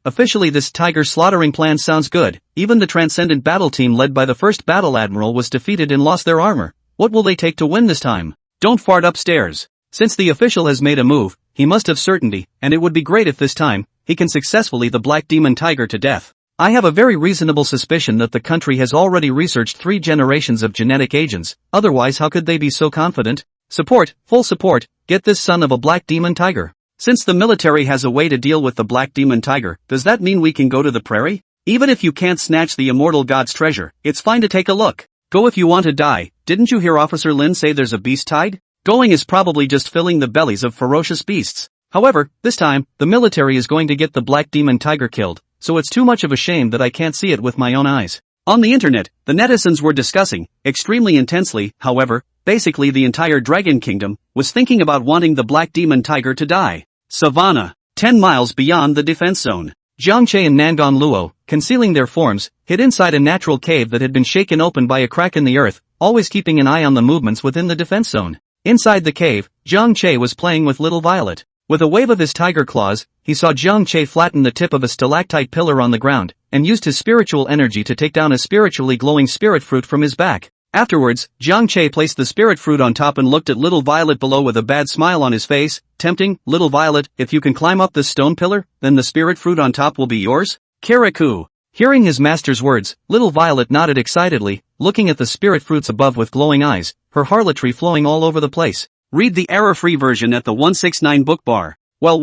Officially this tiger slaughtering plan sounds good. Even the Transcendent battle team led by the first battle admiral was defeated and lost their armor. What will they take to win this time? Don't fart upstairs. Since the official has made a move, he must have certainty, and it would be great if this time, he can successfully the Black Demon Tiger to death. I have a very reasonable suspicion that the country has already researched 3 generations of genetic agents, otherwise how could they be so confident? Support, full support, get this son of a Black Demon Tiger. Since the military has a way to deal with the Black Demon Tiger, does that mean we can go to the prairie? Even if you can't snatch the immortal god's treasure, it's fine to take a look. Go if you want to die. Didn't you hear Officer Lin say there's a beast tide? Going is probably just filling the bellies of ferocious beasts. However, this time, the military is going to get the Black Demon Tiger killed, so it's too much of a shame that I can't see it with my own eyes." On the internet, the netizens were discussing, extremely intensely, however, basically the entire Dragon Kingdom was thinking about wanting the Black Demon Tiger to die. Savannah, 10 miles beyond the defense zone. Jiang Che and Nangon Luo, concealing their forms, hid inside a natural cave that had been shaken open by a crack in the earth, always keeping an eye on the movements within the defense zone. Inside the cave, Jiang Che was playing with little Violet. With a wave of his tiger claws, he saw Jiang Che flatten the tip of a stalactite pillar on the ground, and used his spiritual energy to take down a spiritually glowing spirit fruit from his back. Afterwards, Jiang Che placed the spirit fruit on top and looked at little Violet below with a bad smile on his face. "Tempting, little Violet, if you can climb up this stone pillar, then the spirit fruit on top will be yours?" Kirikou. Hearing his master's words, little Violet nodded excitedly, looking at the spirit fruits above with glowing eyes, her harlotry flowing all over the place. Read the error-free version at the 169 book bar. Well,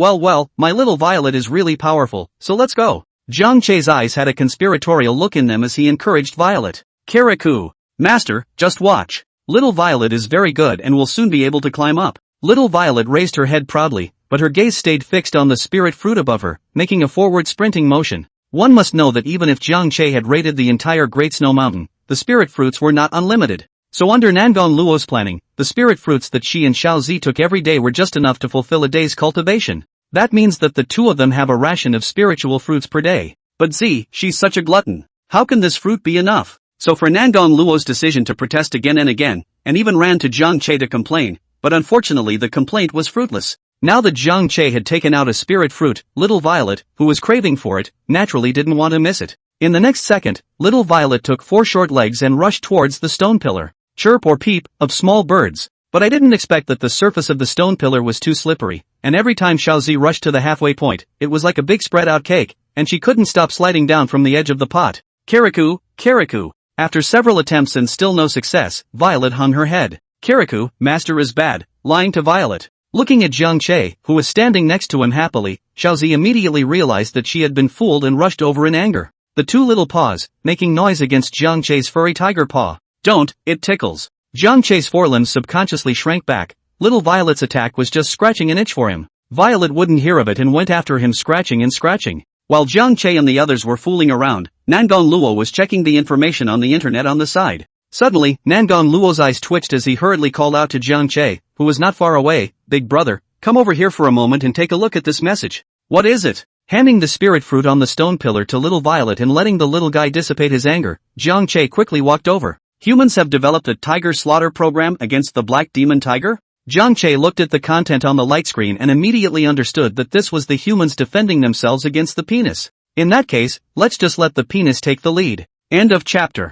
my little Violet is really powerful, so let's go. Jiang Che's eyes had a conspiratorial look in them as he encouraged Violet. Kirikou. "Master, just watch. Little Violet is very good and will soon be able to climb up." Little Violet raised her head proudly, but her gaze stayed fixed on the spirit fruit above her, making a forward sprinting motion. One must know that even if Jiang Che had raided the entire Great Snow Mountain, the spirit fruits were not unlimited. So under Nangon Luo's planning, the spirit fruits that she and Xiao Zi took every day were just enough to fulfill a day's cultivation. That means that the two of them have a ration of spiritual fruits per day. But Zi, she's such a glutton. How can this fruit be enough? So for Nangon Luo's decision to protest again and again, and even ran to Zhang Che to complain, but unfortunately the complaint was fruitless. Now that Zhang Che had taken out a spirit fruit, Little Violet, who was craving for it, naturally didn't want to miss it. In the next second, Little Violet took 4 short legs and rushed towards the stone pillar. Chirp or peep, of small birds. But I didn't expect that the surface of the stone pillar was too slippery, and every time Xiaozi rushed to the halfway point, it was like a big spread out cake, and she couldn't stop sliding down from the edge of the pot. Kirikou, Kirikou. After several attempts and still no success, Violet hung her head. Kirikou, master is bad, lying to Violet. Looking at Zhang Che, who was standing next to him happily, Xiaozi immediately realized that she had been fooled and rushed over in anger. The 2 little paws, making noise against Zhang Che's furry tiger paw. Don't, it tickles. Zhang Che's forelimbs subconsciously shrank back. Little Violet's attack was just scratching an itch for him. Violet wouldn't hear of it and went after him scratching and scratching. While Zhang Che and the others were fooling around, Nangon Luo was checking the information on the internet on the side. Suddenly, Nangon Luo's eyes twitched as he hurriedly called out to Zhang Che, who was not far away. Big brother, come over here for a moment and take a look at this message. What is it? Handing the spirit fruit on the stone pillar to Little Violet and letting the little guy dissipate his anger, Zhang Che quickly walked over. Humans have developed a tiger slaughter program against the black demon tiger? Zhang Che looked at the content on the light screen and immediately understood that this was the humans defending themselves against the penis. In that case, let's just let the penis take the lead. End of chapter.